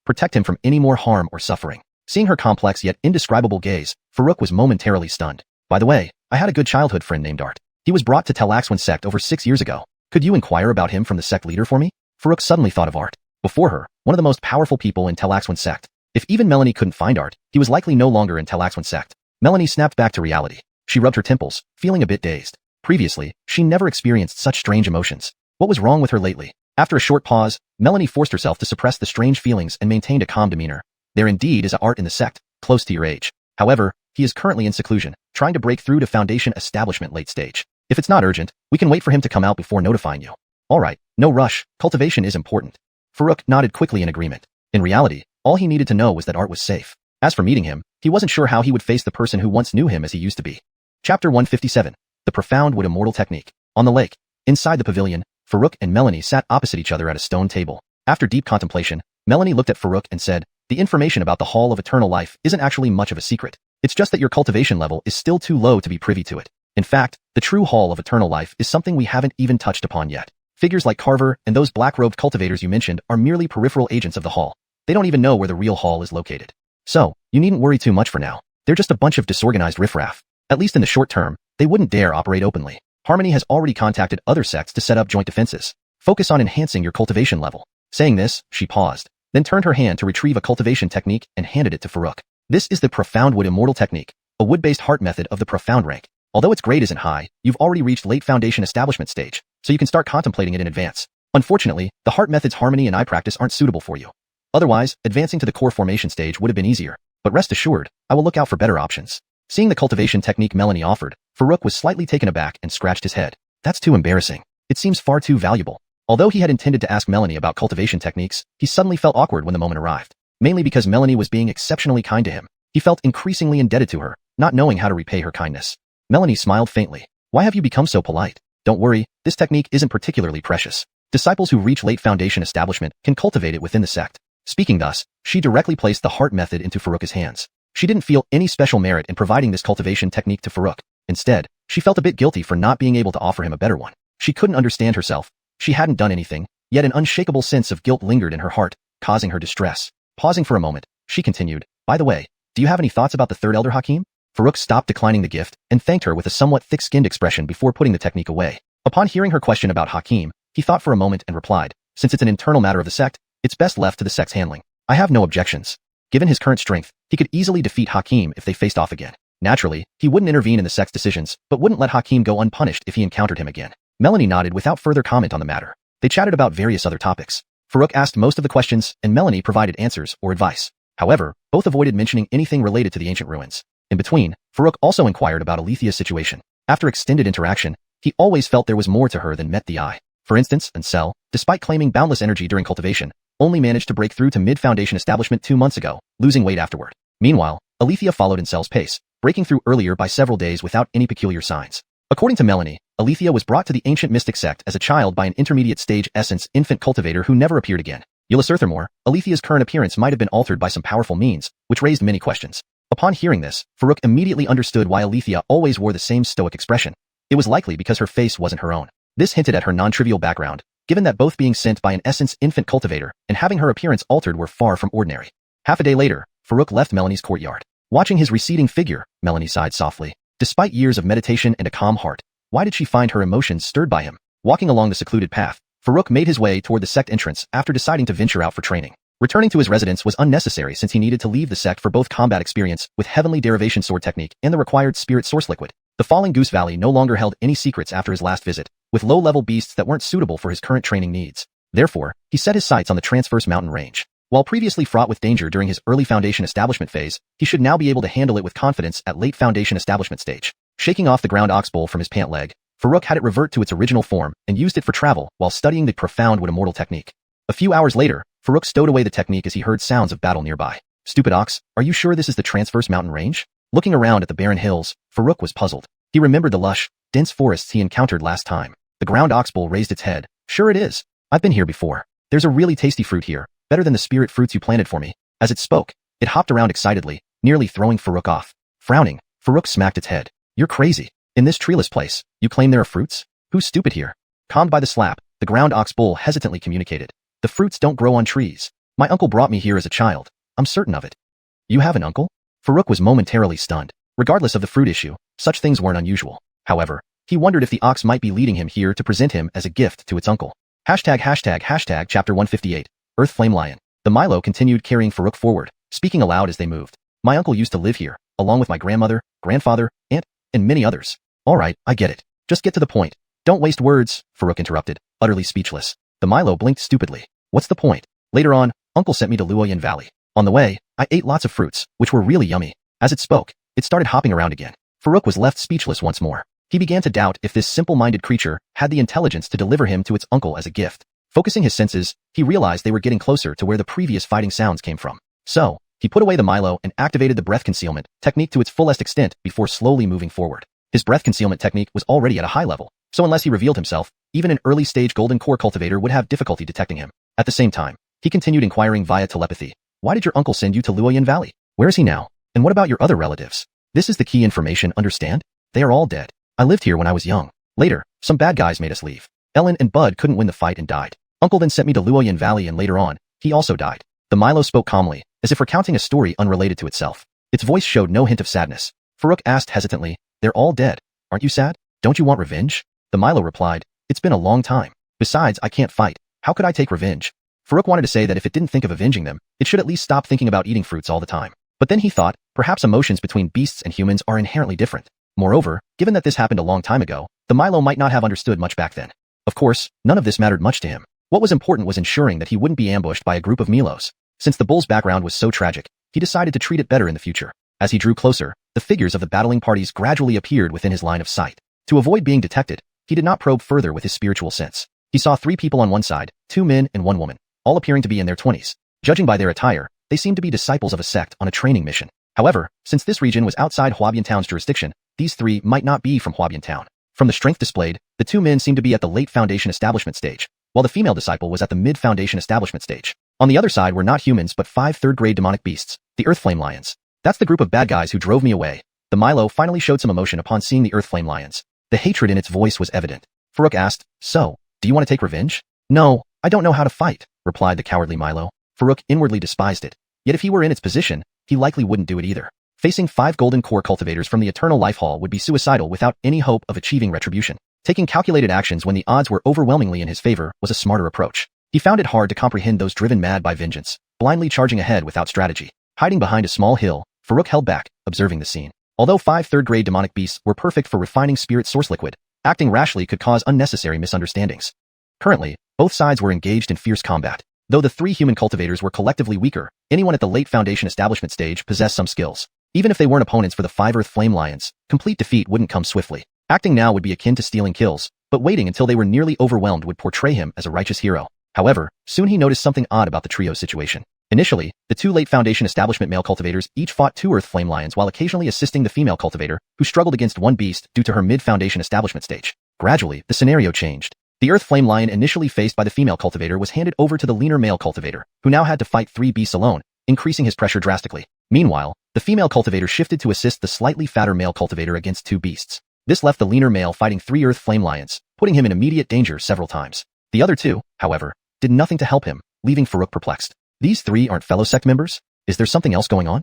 protect him from any more harm or suffering. Seeing her complex yet indescribable gaze, Farouk was momentarily stunned. By the way, I had a good childhood friend named Art. He was brought to Talaxwan Sect over 6 years ago. Could you inquire about him from the sect leader for me? Farouk suddenly thought of Art. Before her, one of the most powerful people in Talaxwan Sect. If even Melanie couldn't find Art, he was likely no longer in Talaxwan Sect. Melanie snapped back to reality. She rubbed her temples, feeling a bit dazed. Previously, she never experienced such strange emotions. What was wrong with her lately? After a short pause, Melanie forced herself to suppress the strange feelings and maintained a calm demeanor. There indeed is a Art in the sect, close to your age. However, he is currently in seclusion, trying to break through to Foundation establishment late stage. If it's not urgent, we can wait for him to come out before notifying you. Alright, no rush, cultivation is important. Farouk nodded quickly in agreement. In reality, all he needed to know was that Art was safe. As for meeting him, he wasn't sure how he would face the person who once knew him as he used to be. Chapter 157. The Profound Wood Immortal Technique. On the lake, inside the pavilion, Farouk and Melanie sat opposite each other at a stone table. After deep contemplation, Melanie looked at Farouk and said, the information about the Hall of Eternal Life isn't actually much of a secret. It's just that your cultivation level is still too low to be privy to it. In fact, the true Hall of Eternal Life is something we haven't even touched upon yet. Figures like Carver and those black-robed cultivators you mentioned are merely peripheral agents of the Hall. They don't even know where the real Hall is located. So, you needn't worry too much for now. They're just a bunch of disorganized riffraff. At least in the short term, they wouldn't dare operate openly. Harmony has already contacted other sects to set up joint defenses. Focus on enhancing your cultivation level. Saying this, she paused, then turned her hand to retrieve a cultivation technique and handed it to Farouk. This is the Profound Wood Immortal Technique, a wood-based heart method of the profound rank. Although its grade isn't high, you've already reached late Foundation establishment stage, so you can start contemplating it in advance. Unfortunately, the heart methods Harmony and I practice aren't suitable for you. Otherwise, advancing to the core formation stage would have been easier. but rest assured, I will look out for better options. Seeing the cultivation technique Melanie offered, Farouk was slightly taken aback and scratched his head. That's too embarrassing. It seems far too valuable. Although he had intended to ask Melanie about cultivation techniques, he suddenly felt awkward when the moment arrived. Mainly because Melanie was being exceptionally kind to him. He felt increasingly indebted to her, not knowing how to repay her kindness. Melanie smiled faintly. Why have you become so polite? Don't worry, this technique isn't particularly precious. Disciples who reach late foundation establishment can cultivate it within the sect. Speaking thus, she directly placed the heart method into Farouk's hands. She didn't feel any special merit in providing this cultivation technique to Farouk. Instead, she felt a bit guilty for not being able to offer him a better one. She couldn't understand herself. She hadn't done anything, yet an unshakable sense of guilt lingered in her heart, causing her distress. Pausing for a moment, she continued, by the way, do you have any thoughts about the third elder Hakim? Farouk stopped declining the gift and thanked her with a somewhat thick-skinned expression before putting the technique away. Upon hearing her question about Hakim, he thought for a moment and replied, since it's an internal matter of the sect, it's best left to the sect's handling. I have no objections. Given his current strength, he could easily defeat Hakim if they faced off again. Naturally, he wouldn't intervene in the sect's decisions, but wouldn't let Hakim go unpunished if he encountered him again. Melanie nodded without further comment on the matter. They chatted about various other topics. Farouk asked most of the questions, and Melanie provided answers or advice. However, both avoided mentioning anything related to the ancient ruins. In between, Farouk also inquired about Althia's situation. After extended interaction, he always felt there was more to her than met the eye. For instance, Ancestral, despite claiming boundless energy during cultivation, only managed to break through to mid-foundation establishment 2 months ago, losing weight afterward. Meanwhile, Althia followed Ancestral pace, breaking through earlier by several days without any peculiar signs. According to Melanie, Althia was brought to the ancient mystic sect as a child by an intermediate stage essence infant cultivator who never appeared again. Furthermore, Alithia's current appearance might have been altered by some powerful means, which raised many questions. Upon hearing this, Farouk immediately understood why Althia always wore the same stoic expression. It was likely because her face wasn't her own. This hinted at her non-trivial background, given that both being sent by an essence infant cultivator and having her appearance altered were far from ordinary. Half a day later, Farouk left Melanie's courtyard. Watching his receding figure, Melanie sighed softly. Despite years of meditation and a calm heart, why did she find her emotions stirred by him? Walking along the secluded path, Farouk made his way toward the sect entrance after deciding to venture out for training. Returning to his residence was unnecessary since he needed to leave the sect for both combat experience with Heavenly Derivation Sword Technique and the required Spirit Source Liquid. The Falling Goose Valley no longer held any secrets after his last visit, with low-level beasts that weren't suitable for his current training needs. Therefore, he set his sights on the Transverse Mountain Range. While previously fraught with danger during his early Foundation establishment phase, he should now be able to handle it with confidence at late Foundation establishment stage. Shaking off the ground oxbowl from his pant leg, Farouk had it revert to its original form and used it for travel while studying the profound wood immortal technique. A few hours later, Farouk stowed away the technique as he heard sounds of battle nearby. Stupid ox, are you sure this is the Transverse Mountain Range? Looking around at the barren hills, Farouk was puzzled. He remembered the lush, dense forests he encountered last time. The ground oxbowl raised its head. Sure it is. I've been here before. There's a really tasty fruit here, better than the spirit fruits you planted for me. As it spoke, it hopped around excitedly, nearly throwing Farouk off. Frowning, Farouk smacked its head. You're crazy. In this treeless place, you claim there are fruits? Who's stupid here? Calmed by the slap, the ground ox bull hesitantly communicated. The fruits don't grow on trees. My uncle brought me here as a child. I'm certain of it. You have an uncle? Farouk was momentarily stunned. Regardless of the fruit issue, such things weren't unusual. However, he wondered if the ox might be leading him here to present him as a gift to its uncle. Chapter 158, Earth Flame Lion. The Milo continued carrying Farouk forward, speaking aloud as they moved. My uncle used to live here, along with my grandmother, grandfather, aunt, and many others. All right, I get it. Just get to the point. Don't waste words, Farouk interrupted, utterly speechless. The Milo blinked stupidly. What's the point? Later on, Uncle sent me to Luoyan Valley. On the way, I ate lots of fruits, which were really yummy. As it spoke, it started hopping around again. Farouk was left speechless once more. He began to doubt if this simple-minded creature had the intelligence to deliver him to its uncle as a gift. Focusing his senses, he realized they were getting closer to where the previous fighting sounds came from. So, he put away the Milo and activated the breath concealment technique to its fullest extent before slowly moving forward. His breath concealment technique was already at a high level, so unless he revealed himself, even an early-stage golden core cultivator would have difficulty detecting him. At the same time, he continued inquiring via telepathy. Why did your uncle send you to Luoyan Valley? Where is he now? And what about your other relatives? This is the key information, understand? They are all dead. I lived here when I was young. Later, some bad guys made us leave. Ellen and Bud couldn't win the fight and died. Uncle then sent me to Luoyan Valley and later on, he also died. The Milo spoke calmly, as if recounting a story unrelated to itself. Its voice showed no hint of sadness. Farouk asked hesitantly, they're all dead. Aren't you sad? Don't you want revenge? The Milo replied, it's been a long time. Besides, I can't fight. How could I take revenge? Farouk wanted to say that if it didn't think of avenging them, it should at least stop thinking about eating fruits all the time. But then he thought, perhaps emotions between beasts and humans are inherently different. Moreover, given that this happened a long time ago, the Milo might not have understood much back then. Of course, none of this mattered much to him. What was important was ensuring that he wouldn't be ambushed by a group of Milos. Since the bull's background was so tragic, he decided to treat it better in the future. As he drew closer, the figures of the battling parties gradually appeared within his line of sight. To avoid being detected, he did not probe further with his spiritual sense. He saw 3 people on one side, 2 men and 1 woman, all appearing to be in their 20s. Judging by their attire, they seemed to be disciples of a sect on a training mission. However, since this region was outside Huabian Town's jurisdiction, these 3 might not be from Huabian Town. From the strength displayed, the 2 men seemed to be at the late Foundation establishment stage, while the female disciple was at the mid-Foundation establishment stage. On the other side were not humans but 5 third-grade demonic beasts, the Earth Flame Lions. That's the group of bad guys who drove me away. The Milo finally showed some emotion upon seeing the Earth Flame Lions. The hatred in its voice was evident. Farouk asked, "So, do you want to take revenge?" "No, I don't know how to fight," replied the cowardly Milo. Farouk inwardly despised it. Yet if he were in its position, he likely wouldn't do it either. Facing 5 golden core cultivators from the Eternal Life Hall would be suicidal without any hope of achieving retribution. Taking calculated actions when the odds were overwhelmingly in his favor was a smarter approach. He found it hard to comprehend those driven mad by vengeance, blindly charging ahead without strategy. Hiding behind a small hill, Farouk held back, observing the scene. Although 5 third-grade demonic beasts were perfect for refining spirit source liquid, acting rashly could cause unnecessary misunderstandings. Currently, both sides were engaged in fierce combat. Though the 3 human cultivators were collectively weaker, anyone at the late Foundation establishment stage possessed some skills. Even if they weren't opponents for the 5 Earth Flame Lions, complete defeat wouldn't come swiftly. Acting now would be akin to stealing kills, but waiting until they were nearly overwhelmed would portray him as a righteous hero. However, soon he noticed something odd about the trio's situation. Initially, the 2 late Foundation establishment male cultivators each fought 2 Earth Flame Lions while occasionally assisting the female cultivator, who struggled against 1 beast due to her mid-Foundation establishment stage. Gradually, the scenario changed. The Earth Flame Lion initially faced by the female cultivator was handed over to the leaner male cultivator, who now had to fight 3 beasts alone, increasing his pressure drastically. Meanwhile, the female cultivator shifted to assist the slightly fatter male cultivator against 2 beasts. This left the leaner male fighting 3 Earth Flame Lions, putting him in immediate danger several times. The other 2, however, did nothing to help him, leaving Farouk perplexed. These 3 aren't fellow sect members? Is there something else going on?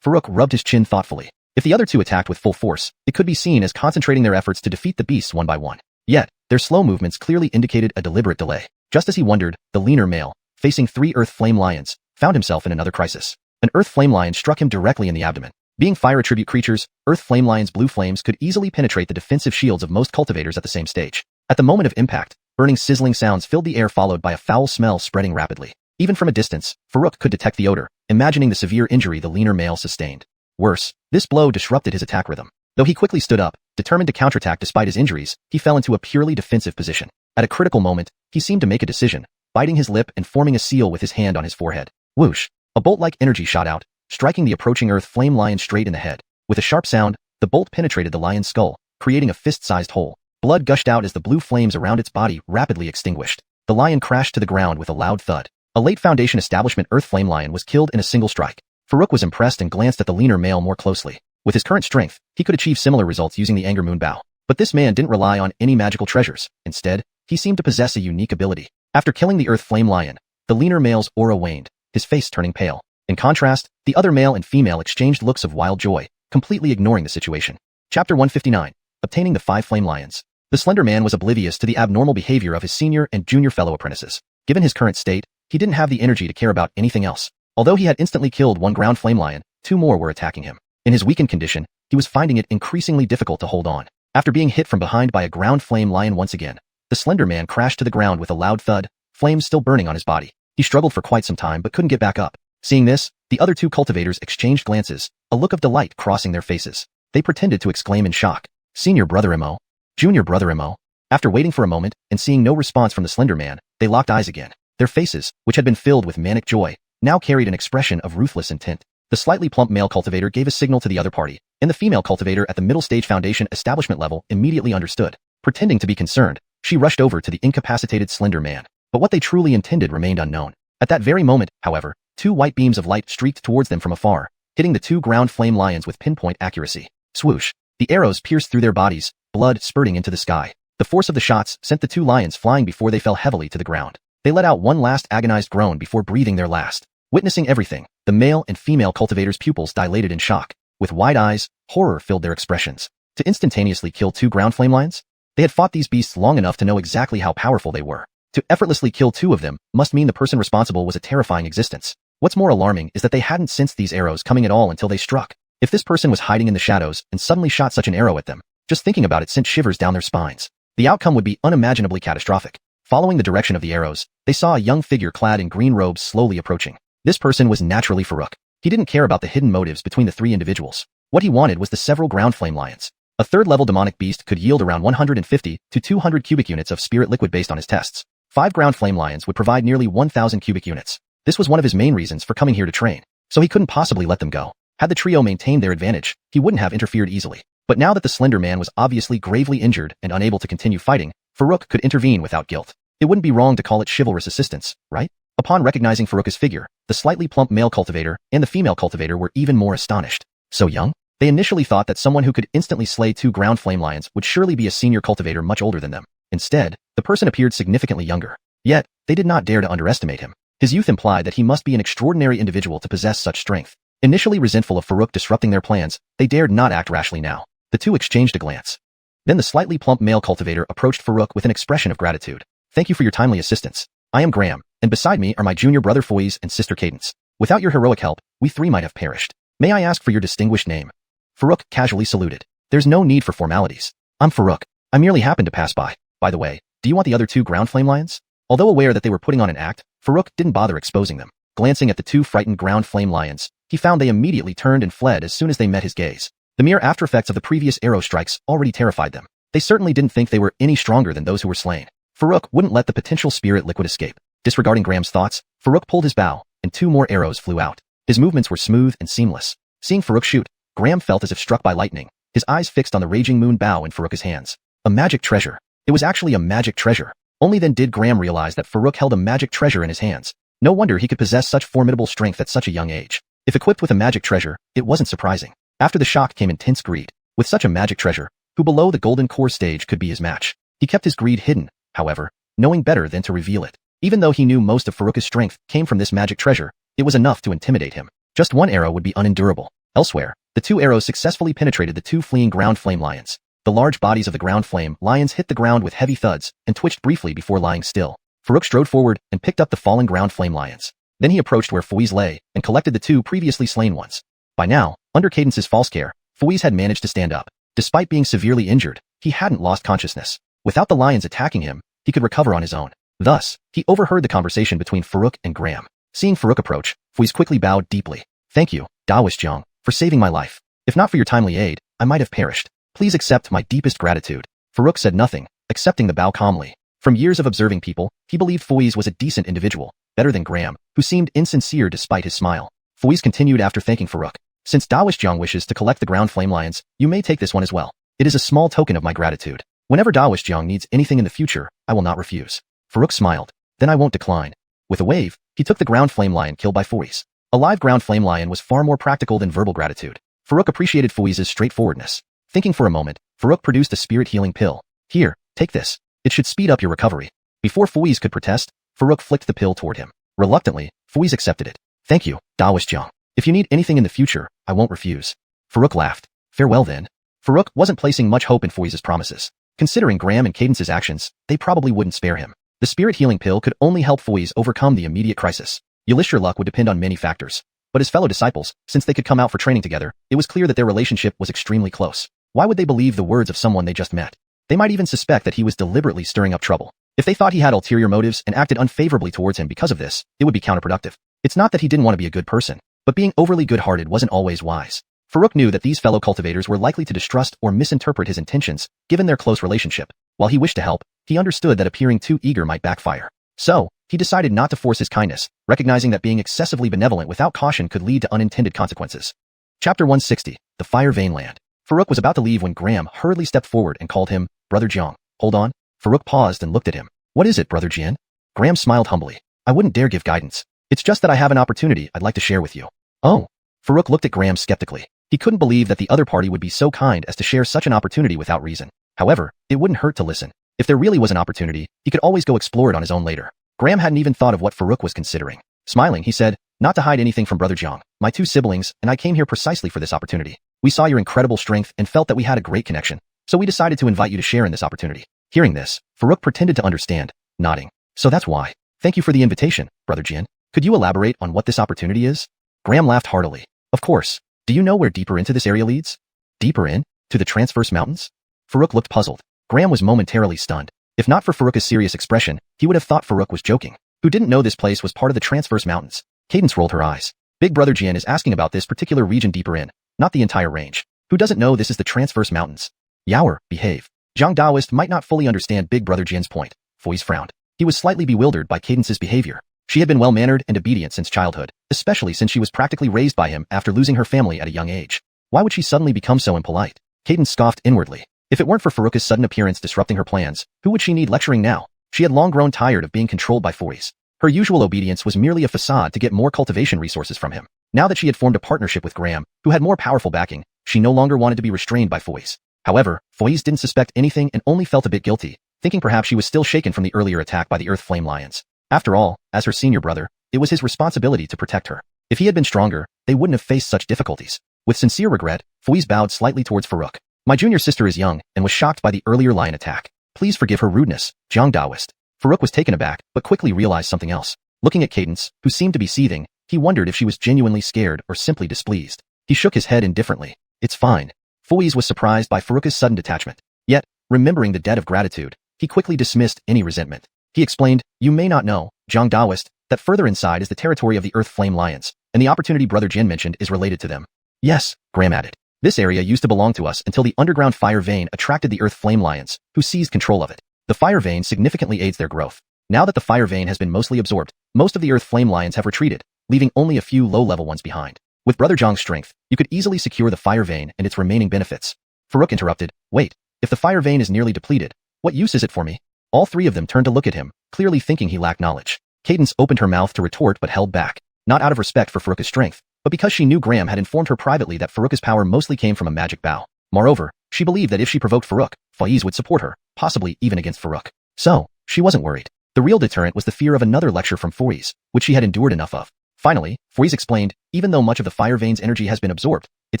Farouk rubbed his chin thoughtfully. If the other 2 attacked with full force, it could be seen as concentrating their efforts to defeat the beasts one by one. Yet, their slow movements clearly indicated a deliberate delay. Just as he wondered, the leaner male, facing 3 Earth Flame Lions, found himself in another crisis. An Earth Flame Lion struck him directly in the abdomen. Being fire attribute creatures, Earth Flame Lions' blue flames could easily penetrate the defensive shields of most cultivators at the same stage. At the moment of impact, burning sizzling sounds filled the air followed by a foul smell spreading rapidly. Even from a distance, Farouk could detect the odor, imagining the severe injury the leaner male sustained. Worse, this blow disrupted his attack rhythm. Though he quickly stood up, determined to counterattack despite his injuries, he fell into a purely defensive position. At a critical moment, he seemed to make a decision, biting his lip and forming a seal with his hand on his forehead. Whoosh! A bolt-like energy shot out, striking the approaching Earth Flame Lion straight in the head. With a sharp sound, the bolt penetrated the lion's skull, creating a fist-sized hole. Blood gushed out as the blue flames around its body rapidly extinguished. The lion crashed to the ground with a loud thud. A late Foundation establishment Earth Flame Lion was killed in a single strike. Farouk was impressed and glanced at the leaner male more closely. With his current strength, he could achieve similar results using the Anger Moon Bow. But this man didn't rely on any magical treasures. Instead, he seemed to possess a unique ability. After killing the Earth Flame Lion, the leaner male's aura waned, his face turning pale. In contrast, the other male and female exchanged looks of wild joy, completely ignoring the situation. Chapter 159. Obtaining the 5 Flame Lions. The Slender Man was oblivious to the abnormal behavior of his senior and junior fellow apprentices. Given his current state, he didn't have the energy to care about anything else. Although he had instantly killed 1 ground flame lion, 2 more were attacking him. In his weakened condition, he was finding it increasingly difficult to hold on. After being hit from behind by a ground flame lion once again, the Slender Man crashed to the ground with a loud thud, flames still burning on his body. He struggled for quite some time but couldn't get back up. Seeing this, the other 2 cultivators exchanged glances, a look of delight crossing their faces. They pretended to exclaim in shock. Senior Brother Mo. Junior Brother Mo. After waiting for a moment and seeing no response from the Slender Man, they locked eyes again. Their faces, which had been filled with manic joy, now carried an expression of ruthless intent. The slightly plump male cultivator gave a signal to the other party, and the female cultivator at the middle stage Foundation establishment level immediately understood. Pretending to be concerned, she rushed over to the incapacitated Slender Man. But what they truly intended remained unknown. At that very moment, however, 2 white beams of light streaked towards them from afar, hitting the 2 ground flame lions with pinpoint accuracy. Swoosh! The arrows pierced through their bodies, blood spurting into the sky. The force of the shots sent the 2 lions flying before they fell heavily to the ground. They let out one last agonized groan before breathing their last. Witnessing everything, the male and female cultivators' pupils dilated in shock. With wide eyes, horror filled their expressions. To instantaneously kill 2 ground flame lions? They had fought these beasts long enough to know exactly how powerful they were. To effortlessly kill 2 of them must mean the person responsible was a terrifying existence. What's more alarming is that they hadn't sensed these arrows coming at all until they struck. If this person was hiding in the shadows and suddenly shot such an arrow at them, just thinking about it sent shivers down their spines. The outcome would be unimaginably catastrophic. Following the direction of the arrows, they saw a young figure clad in green robes slowly approaching. This person was naturally Farouk. He didn't care about the hidden motives between the three individuals. What he wanted was the several ground flame lions. A third-level demonic beast could yield around 150 to 200 cubic units of spirit liquid based on his tests. 5 ground flame lions would provide nearly 1,000 cubic units. This was one of his main reasons for coming here to train, so he couldn't possibly let them go. Had the trio maintained their advantage, he wouldn't have interfered easily. But now that the slender man was obviously gravely injured and unable to continue fighting, Farouk could intervene without guilt. It wouldn't be wrong to call it chivalrous assistance, right? Upon recognizing Farouk's figure, the slightly plump male cultivator and the female cultivator were even more astonished. So young? They initially thought that someone who could instantly slay 2 ground flame lions would surely be a senior cultivator much older than them. Instead, the person appeared significantly younger. Yet, they did not dare to underestimate him. His youth implied that he must be an extraordinary individual to possess such strength. Initially resentful of Farouk disrupting their plans, they dared not act rashly now. The two exchanged a glance. Then the slightly plump male cultivator approached Farouk with an expression of gratitude. Thank you for your timely assistance. I am Graham, and beside me are my junior brother Foiz and sister Cadence. Without your heroic help, we 3 might have perished. May I ask for your distinguished name? Farouk casually saluted. There's no need for formalities. I'm Farouk. I merely happened to pass by. By the way, do you want the other 2 ground flame lions? Although aware that they were putting on an act, Farouk didn't bother exposing them. Glancing at the 2 frightened ground flame lions, he found they immediately turned and fled as soon as they met his gaze. The mere aftereffects of the previous arrow strikes already terrified them. They certainly didn't think they were any stronger than those who were slain. Farouk wouldn't let the potential spirit liquid escape. Disregarding Graham's thoughts, Farouk pulled his bow, and 2 more arrows flew out. His movements were smooth and seamless. Seeing Farouk shoot, Graham felt as if struck by lightning, his eyes fixed on the raging moon bow in Farouk's hands. A magic treasure. It was actually a magic treasure. Only then did Graham realize that Farouk held a magic treasure in his hands. No wonder he could possess such formidable strength at such a young age. If equipped with a magic treasure, it wasn't surprising. After the shock came intense greed. With such a magic treasure, who below the golden core stage could be his match? He kept his greed hidden, however, knowing better than to reveal it. Even though he knew most of Farouk's strength came from this magic treasure, it was enough to intimidate him. Just 1 arrow would be unendurable. Elsewhere, the 2 arrows successfully penetrated the 2 fleeing ground flame lions. The large bodies of the ground flame lions hit the ground with heavy thuds and twitched briefly before lying still. Farouk strode forward and picked up the fallen ground flame lions. Then he approached where Foiz lay and collected the 2 previously slain ones. By now, under Cadence's false care, Foiz had managed to stand up. Despite being severely injured, he hadn't lost consciousness. Without the lions attacking him, he could recover on his own. Thus, he overheard the conversation between Farouk and Graham. Seeing Farouk approach, Foiz quickly bowed deeply. Thank you, Daoist Jiang, for saving my life. If not for your timely aid, I might have perished. Please accept my deepest gratitude. Farouk said nothing, accepting the bow calmly. From years of observing people, he believed Foiz was a decent individual, better than Graham, who seemed insincere despite his smile. Foiz continued after thanking Farouk. Since Daoist Jiang wishes to collect the ground flame lions, you may take this one as well. It is a small token of my gratitude. Whenever Daoist Jiang needs anything in the future, I will not refuse. Farouk smiled. Then I won't decline. With a wave, he took the ground flame lion killed by Foiz. A live ground flame lion was far more practical than verbal gratitude. Farouk appreciated Foiz's straightforwardness. Thinking for a moment, Farouk produced a spirit healing pill. Here, take this. It should speed up your recovery. Before Foiz could protest, Farouk flicked the pill toward him. Reluctantly, Foiz accepted it. Thank you, Daoist Jiang. If you need anything in the future, I won't refuse. Farouk laughed. Farewell then. Farouk wasn't placing much hope in Foiz's promises. Considering Graham and Cadence's actions, they probably wouldn't spare him. The spirit healing pill could only help Foiz overcome the immediate crisis. Yulish's luck would depend on many factors. But as fellow disciples, since they could come out for training together, it was clear that their relationship was extremely close. Why would they believe the words of someone they just met? They might even suspect that he was deliberately stirring up trouble. If they thought he had ulterior motives and acted unfavorably towards him because of this, it would be counterproductive. It's not that he didn't want to be a good person, but being overly good-hearted wasn't always wise. Farouk knew that these fellow cultivators were likely to distrust or misinterpret his intentions, given their close relationship. While he wished to help, he understood that appearing too eager might backfire. So, he decided not to force his kindness, recognizing that being excessively benevolent without caution could lead to unintended consequences. Chapter 160, The Fire Vein Land. Farouk was about to leave when Graham hurriedly stepped forward and called him, Brother Jiang. Hold on. Farouk paused and looked at him. What is it, Brother Jian? Graham smiled humbly. I wouldn't dare give guidance. It's just that I have an opportunity I'd like to share with you. Oh. Farouk looked at Graham skeptically. He couldn't believe that the other party would be so kind as to share such an opportunity without reason. However, it wouldn't hurt to listen. If there really was an opportunity, he could always go explore it on his own later. Graham hadn't even thought of what Farouk was considering. Smiling, he said, not to hide anything from Brother Jiang, my 2 siblings and I came here precisely for this opportunity. We saw your incredible strength and felt that we had a great connection, so we decided to invite you to share in this opportunity. Hearing this, Farouk pretended to understand, nodding. So that's why. Thank you for the invitation, Brother Jian. Could you elaborate on what this opportunity is? Graham laughed heartily. Of course. Do you know where deeper into this area leads? Deeper in? To the Transverse Mountains? Farouk looked puzzled. Graham was momentarily stunned. If not for Farouk's serious expression, he would have thought Farouk was joking. Who didn't know this place was part of the Transverse Mountains? Cadence rolled her eyes. Big Brother Jian is asking about this particular region deeper in, not the entire range. Who doesn't know this is the Transverse Mountains? Yaoer, behave. Zhang Daoist might not fully understand Big Brother Jian's point. Foy's frowned. He was slightly bewildered by Cadence's behavior. She had been well-mannered and obedient since childhood, especially since she was practically raised by him after losing her family at a young age. Why would she suddenly become so impolite? Cadence scoffed inwardly. If it weren't for Farouk's sudden appearance disrupting her plans, who would she need lecturing now? She had long grown tired of being controlled by Foy's. Her usual obedience was merely a facade to get more cultivation resources from him. Now that she had formed a partnership with Graham, who had more powerful backing, she no longer wanted to be restrained by Foy's. However, Foy's didn't suspect anything and only felt a bit guilty, thinking perhaps she was still shaken from the earlier attack by the Earth Flame Lions. After all, as her senior brother, it was his responsibility to protect her. If he had been stronger, they wouldn't have faced such difficulties. With sincere regret, Foy's bowed slightly towards Farouk. My junior sister is young and was shocked by the earlier lion attack. Please forgive her rudeness, Zhang Daoist. Farouk was taken aback, but quickly realized something else. Looking at Cadence, who seemed to be seething, he wondered if she was genuinely scared or simply displeased. He shook his head indifferently. It's fine. Foy's was surprised by Farouk's sudden detachment. Yet, remembering the debt of gratitude, he quickly dismissed any resentment. He explained, you may not know, Zhang Daoist, that further inside is the territory of the Earth Flame Lions, and the opportunity Brother Jin mentioned is related to them. Yes, Graham added. This area used to belong to us until the underground fire vein attracted the Earth Flame Lions, who seized control of it. The fire vein significantly aids their growth. Now that the fire vein has been mostly absorbed, most of the Earth Flame Lions have retreated, leaving only a few low-level ones behind. With Brother Zhang's strength, you could easily secure the fire vein and its remaining benefits. Farouk interrupted, wait, if the fire vein is nearly depleted, what use is it for me? All three of them turned to look at him, clearly thinking he lacked knowledge. Cadence opened her mouth to retort but held back, not out of respect for Farouk's strength, but because she knew Graham had informed her privately that Farouk's power mostly came from a magic bow. Moreover, she believed that if she provoked Farouk, Faiz would support her, possibly even against Farouk. So, she wasn't worried. The real deterrent was the fear of another lecture from Faiz, which she had endured enough of. Finally, Faiz explained, even though much of the fire vein's energy has been absorbed, it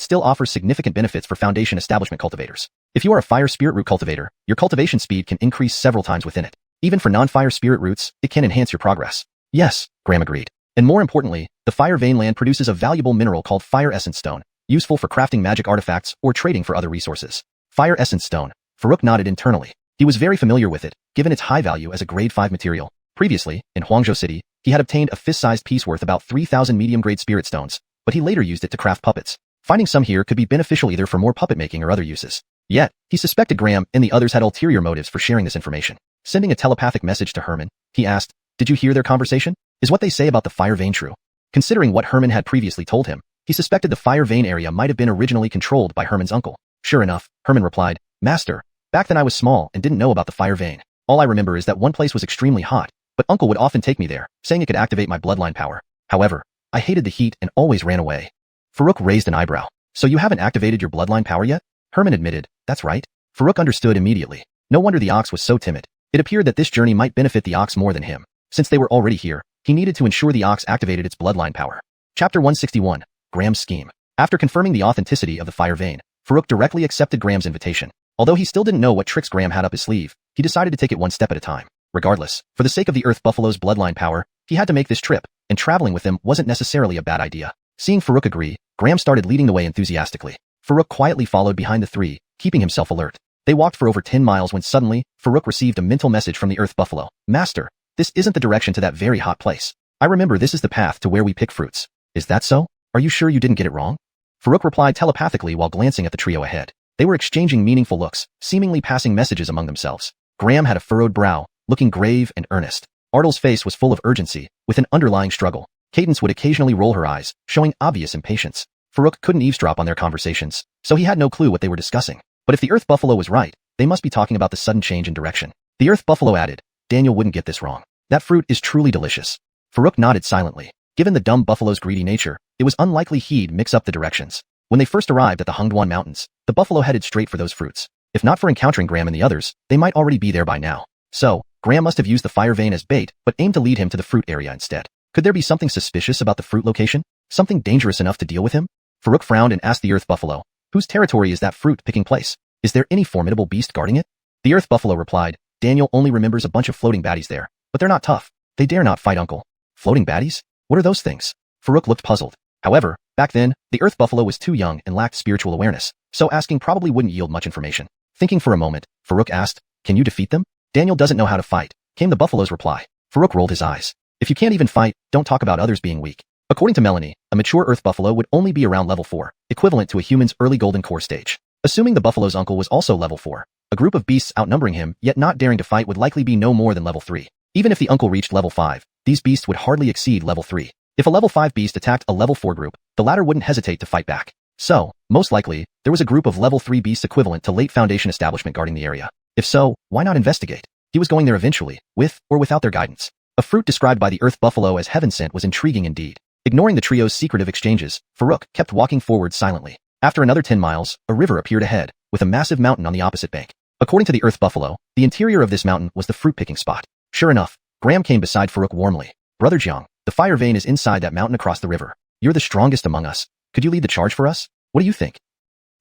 still offers significant benefits for Foundation establishment cultivators. If you are a fire spirit root cultivator, your cultivation speed can increase several times within it. Even for non-fire spirit roots, it can enhance your progress. Yes, Graham agreed. And more importantly, the fire vein land produces a valuable mineral called Fire Essence Stone, useful for crafting magic artifacts or trading for other resources. Fire Essence Stone. Farouk nodded internally. He was very familiar with it, given its high value as a grade 5 material. Previously, in Huangzhou City, he had obtained a fist-sized piece worth about 3,000 medium-grade spirit stones, but he later used it to craft puppets. Finding some here could be beneficial either for more puppet making or other uses. Yet, he suspected Graham and the others had ulterior motives for sharing this information. Sending a telepathic message to Herman, he asked, did you hear their conversation? Is what they say about the fire vein true? Considering what Herman had previously told him, he suspected the fire vein area might have been originally controlled by Herman's uncle. Sure enough, Herman replied, Master, back then I was small and didn't know about the fire vein. All I remember is that one place was extremely hot, but Uncle would often take me there, saying it could activate my bloodline power. However, I hated the heat and always ran away. Farouk raised an eyebrow. So you haven't activated your bloodline power yet? Herman admitted, that's right. Farouk understood immediately. No wonder the ox was so timid. It appeared that this journey might benefit the ox more than him. Since they were already here, he needed to ensure the ox activated its bloodline power. Chapter 161, Graham's Scheme. After confirming the authenticity of the fire vein, Farouk directly accepted Graham's invitation. Although he still didn't know what tricks Graham had up his sleeve, he decided to take it one step at a time. Regardless, for the sake of the Earth Buffalo's bloodline power, he had to make this trip, and traveling with them wasn't necessarily a bad idea. Seeing Farouk agree, Graham started leading the way enthusiastically. Farouk quietly followed behind the three, keeping himself alert. They walked for over 10 miles when suddenly, Farouk received a mental message from the Earth Buffalo. Master, this isn't the direction to that very hot place. I remember this is the path to where we pick fruits. Is that so? Are you sure you didn't get it wrong? Farouk replied telepathically while glancing at the trio ahead. They were exchanging meaningful looks, seemingly passing messages among themselves. Graham had a furrowed brow, looking grave and earnest. Ardle's face was full of urgency, with an underlying struggle. Cadence would occasionally roll her eyes, showing obvious impatience. Farouk couldn't eavesdrop on their conversations, so he had no clue what they were discussing. But if the Earth Buffalo was right, they must be talking about the sudden change in direction. The Earth Buffalo added, Daniel wouldn't get this wrong. That fruit is truly delicious. Farouk nodded silently. Given the dumb buffalo's greedy nature, it was unlikely he'd mix up the directions. When they first arrived at the Hongduan Mountains, the buffalo headed straight for those fruits. If not for encountering Graham and the others, they might already be there by now. So, Graham must have used the fire vein as bait, but aimed to lead him to the fruit area instead. Could there be something suspicious about the fruit location? Something dangerous enough to deal with him? Farouk frowned and asked the Earth Buffalo, whose territory is that fruit-picking place? Is there any formidable beast guarding it? The Earth Buffalo replied, Daniel only remembers a bunch of floating baddies there, but they're not tough. They dare not fight Uncle. Floating baddies? What are those things? Farouk looked puzzled. However, back then, the Earth Buffalo was too young and lacked spiritual awareness, so asking probably wouldn't yield much information. Thinking for a moment, Farouk asked, can you defeat them? Daniel doesn't know how to fight, came the buffalo's reply. Farouk rolled his eyes. If you can't even fight, don't talk about others being weak. According to Melanie, a mature Earth buffalo would only be around level 4, equivalent to a human's early golden core stage. Assuming the buffalo's uncle was also level 4, a group of beasts outnumbering him yet not daring to fight would likely be no more than level 3. Even if the uncle reached level 5, these beasts would hardly exceed level 3. If a level 5 beast attacked a level 4 group, the latter wouldn't hesitate to fight back. So, most likely, there was a group of level 3 beasts equivalent to late Foundation establishment guarding the area. If so, why not investigate? He was going there eventually, with or without their guidance. A fruit described by the Earth Buffalo as heaven sent was intriguing indeed. Ignoring the trio's secretive exchanges, Farouk kept walking forward silently. After another 10 miles, a river appeared ahead, with a massive mountain on the opposite bank. According to the Earth Buffalo, the interior of this mountain was the fruit-picking spot. Sure enough, Graham came beside Farouk warmly. Brother Jiang, the fire vein is inside that mountain across the river. You're the strongest among us. Could you lead the charge for us? What do you think?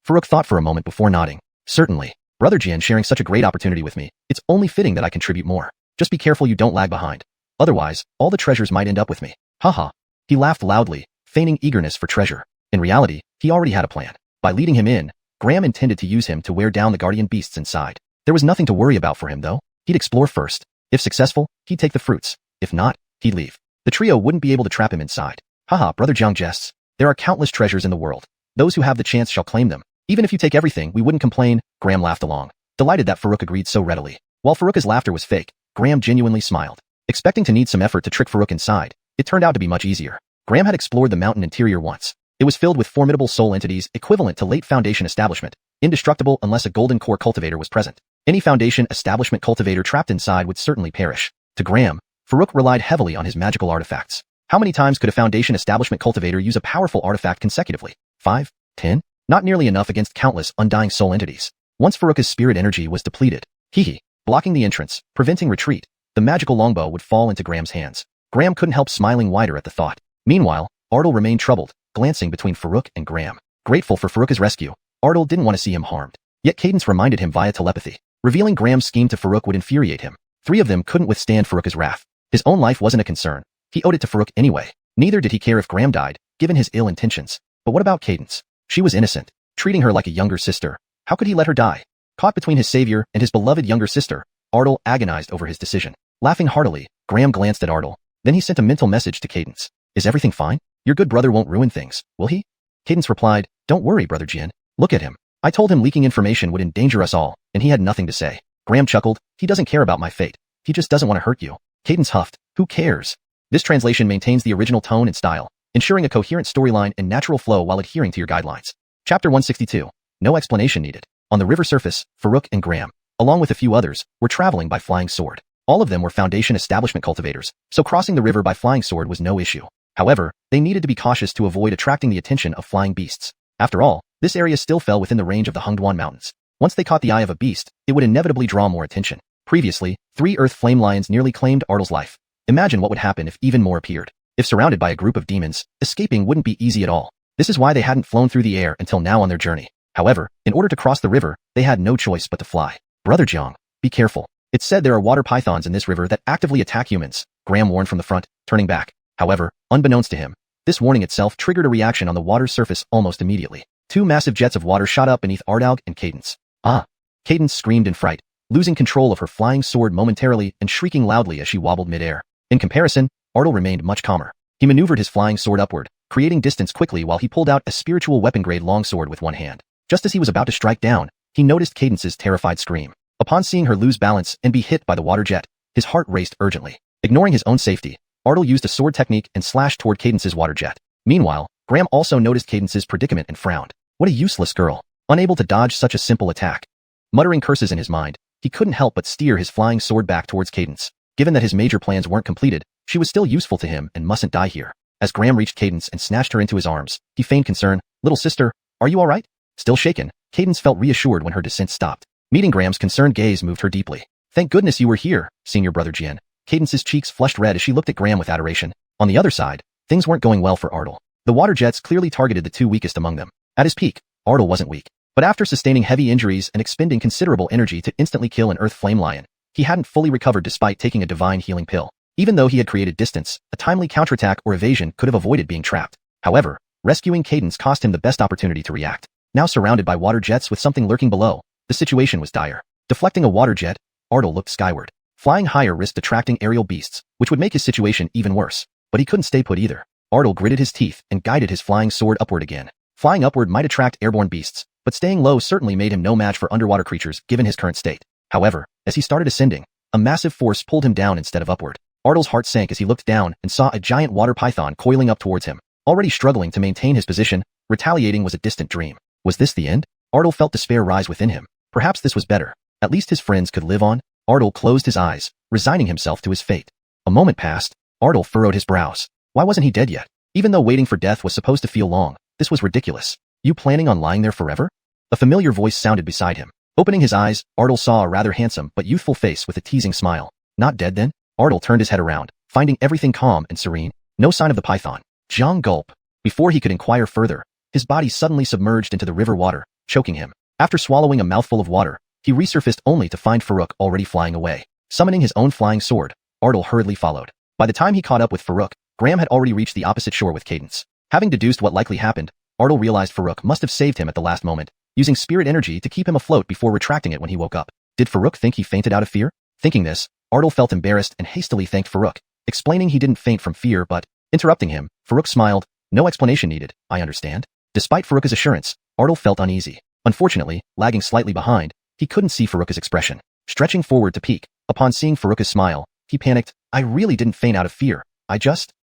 Farouk thought for a moment before nodding. Certainly. Brother Jian sharing such a great opportunity with me, it's only fitting that I contribute more. Just be careful you don't lag behind. Otherwise, all the treasures might end up with me. Haha. He laughed loudly, feigning eagerness for treasure. In reality, he already had a plan. By leading him in, Graham intended to use him to wear down the guardian beasts inside. There was nothing to worry about for him though. He'd explore first. If successful, he'd take the fruits. If not, he'd leave. The trio wouldn't be able to trap him inside. Haha, Brother Jiang jests. There are countless treasures in the world. Those who have the chance shall claim them. Even if you take everything, we wouldn't complain. Graham laughed along, delighted that Farouk agreed so readily. While Farouk's laughter was fake, Graham genuinely smiled. Expecting to need some effort to trick Farouk inside, it turned out to be much easier. Graham had explored the mountain interior once. It was filled with formidable soul entities equivalent to late Foundation establishment, indestructible unless a golden core cultivator was present. Any Foundation establishment cultivator trapped inside would certainly perish. To Graham, Farouk relied heavily on his magical artifacts. How many times could a Foundation establishment cultivator use a powerful artifact consecutively? 5? 10? Not nearly enough against countless undying soul entities. Once Farouk's spirit energy was depleted, blocking the entrance, preventing retreat, the magical longbow would fall into Graham's hands. Graham couldn't help smiling wider at the thought. Meanwhile, Ardal remained troubled, glancing between Farouk and Graham. Grateful for Farouk's rescue, Ardal didn't want to see him harmed. Yet Cadence reminded him via telepathy. Revealing Graham's scheme to Farouk would infuriate him. 3 of them couldn't withstand Farouk's wrath. His own life wasn't a concern. He owed it to Farouk anyway. Neither did he care if Graham died, given his ill intentions. But what about Cadence? She was innocent, treating her like a younger sister. How could he let her die? Caught between his savior and his beloved younger sister, Ardal agonized over his decision. Laughing heartily, Graham glanced at Ardal. Then he sent a mental message to Cadence. Is everything fine? Your good brother won't ruin things, will he? Cadence replied, Don't worry, Brother Jian. Look at him. I told him leaking information would endanger us all, and he had nothing to say. Graham chuckled. He doesn't care about my fate. He just doesn't want to hurt you. Cadence huffed. Who cares? This translation maintains the original tone and style, ensuring a coherent storyline and natural flow while adhering to your guidelines. Chapter 162. No explanation needed. On the river surface, Farouk and Graham, along with a few others, were traveling by flying sword. All of them were Foundation establishment cultivators, so crossing the river by flying sword was no issue. However, they needed to be cautious to avoid attracting the attention of flying beasts. After all, this area still fell within the range of the Hungduan Mountains. Once they caught the eye of a beast, it would inevitably draw more attention. Previously, 3 earth flame lions nearly claimed Ardal's life. Imagine what would happen if even more appeared. If surrounded by a group of demons, escaping wouldn't be easy at all. This is why they hadn't flown through the air until now on their journey. However, in order to cross the river, they had no choice but to fly. Brother Jiang, be careful. It's said there are water pythons in this river that actively attack humans, Graham warned from the front, turning back. However, unbeknownst to him, this warning itself triggered a reaction on the water's surface almost immediately. 2 massive jets of water shot up beneath Ardal and Cadence. Ah! Cadence screamed in fright, losing control of her flying sword momentarily and shrieking loudly as she wobbled midair. In comparison, Ardal remained much calmer. He maneuvered his flying sword upward, creating distance quickly while he pulled out a spiritual weapon-grade longsword with one hand. Just as he was about to strike down, he noticed Cadence's terrified scream. Upon seeing her lose balance and be hit by the water jet, his heart raced urgently. Ignoring his own safety, Ardal used a sword technique and slashed toward Cadence's water jet. Meanwhile, Graham also noticed Cadence's predicament and frowned. What a useless girl, unable to dodge such a simple attack. Muttering curses in his mind, he couldn't help but steer his flying sword back towards Cadence. Given that his major plans weren't completed, she was still useful to him and mustn't die here. As Graham reached Cadence and snatched her into his arms, he feigned concern. Little sister, are you alright? Still shaken, Cadence felt reassured when her descent stopped. Meeting Graham's concerned gaze moved her deeply. Thank goodness you were here, Senior Brother Jian. Cadence's cheeks flushed red as she looked at Graham with adoration. On the other side, things weren't going well for Ardal. The water jets clearly targeted the 2 weakest among them. At his peak, Ardal wasn't weak. But after sustaining heavy injuries and expending considerable energy to instantly kill an Earth Flame Lion, he hadn't fully recovered despite taking a divine healing pill. Even though he had created distance, a timely counterattack or evasion could have avoided being trapped. However, rescuing Cadence cost him the best opportunity to react. Now surrounded by water jets with something lurking below, the situation was dire. Deflecting a water jet, Ardal looked skyward. Flying higher risked attracting aerial beasts, which would make his situation even worse. But he couldn't stay put either. Ardal gritted his teeth and guided his flying sword upward again. Flying upward might attract airborne beasts, but staying low certainly made him no match for underwater creatures given his current state. However, as he started ascending, a massive force pulled him down instead of upward. Ardal's heart sank as he looked down and saw a giant water python coiling up towards him. Already struggling to maintain his position, retaliating was a distant dream. Was this the end? Ardal felt despair rise within him. Perhaps this was better. At least his friends could live on. Ardal closed his eyes, resigning himself to his fate. A moment passed. Ardal furrowed his brows. Why wasn't he dead yet? Even though waiting for death was supposed to feel long, this was ridiculous. You planning on lying there forever? A familiar voice sounded beside him. Opening his eyes, Ardal saw a rather handsome but youthful face with a teasing smile. Not dead then? Ardal turned his head around, finding everything calm and serene. No sign of the python. Jiang gulp. Before he could inquire further, his body suddenly submerged into the river water, choking him. After swallowing a mouthful of water, he resurfaced only to find Farouk already flying away. Summoning his own flying sword, Ardal hurriedly followed. By the time he caught up with Farouk, Graham had already reached the opposite shore with Cadence. Having deduced what likely happened, Ardal realized Farouk must have saved him at the last moment, using spirit energy to keep him afloat before retracting it when he woke up. Did Farouk think he fainted out of fear? Thinking this, Ardal felt embarrassed and hastily thanked Farouk, explaining he didn't faint from fear but, interrupting him, Farouk smiled. No explanation needed, I understand. Despite Farouk's assurance, Ardal felt uneasy. Unfortunately, lagging slightly behind, he couldn't see Farouk's expression. Stretching forward to peek, upon seeing Farouk's smile, he panicked. I really didn't faint out of fear.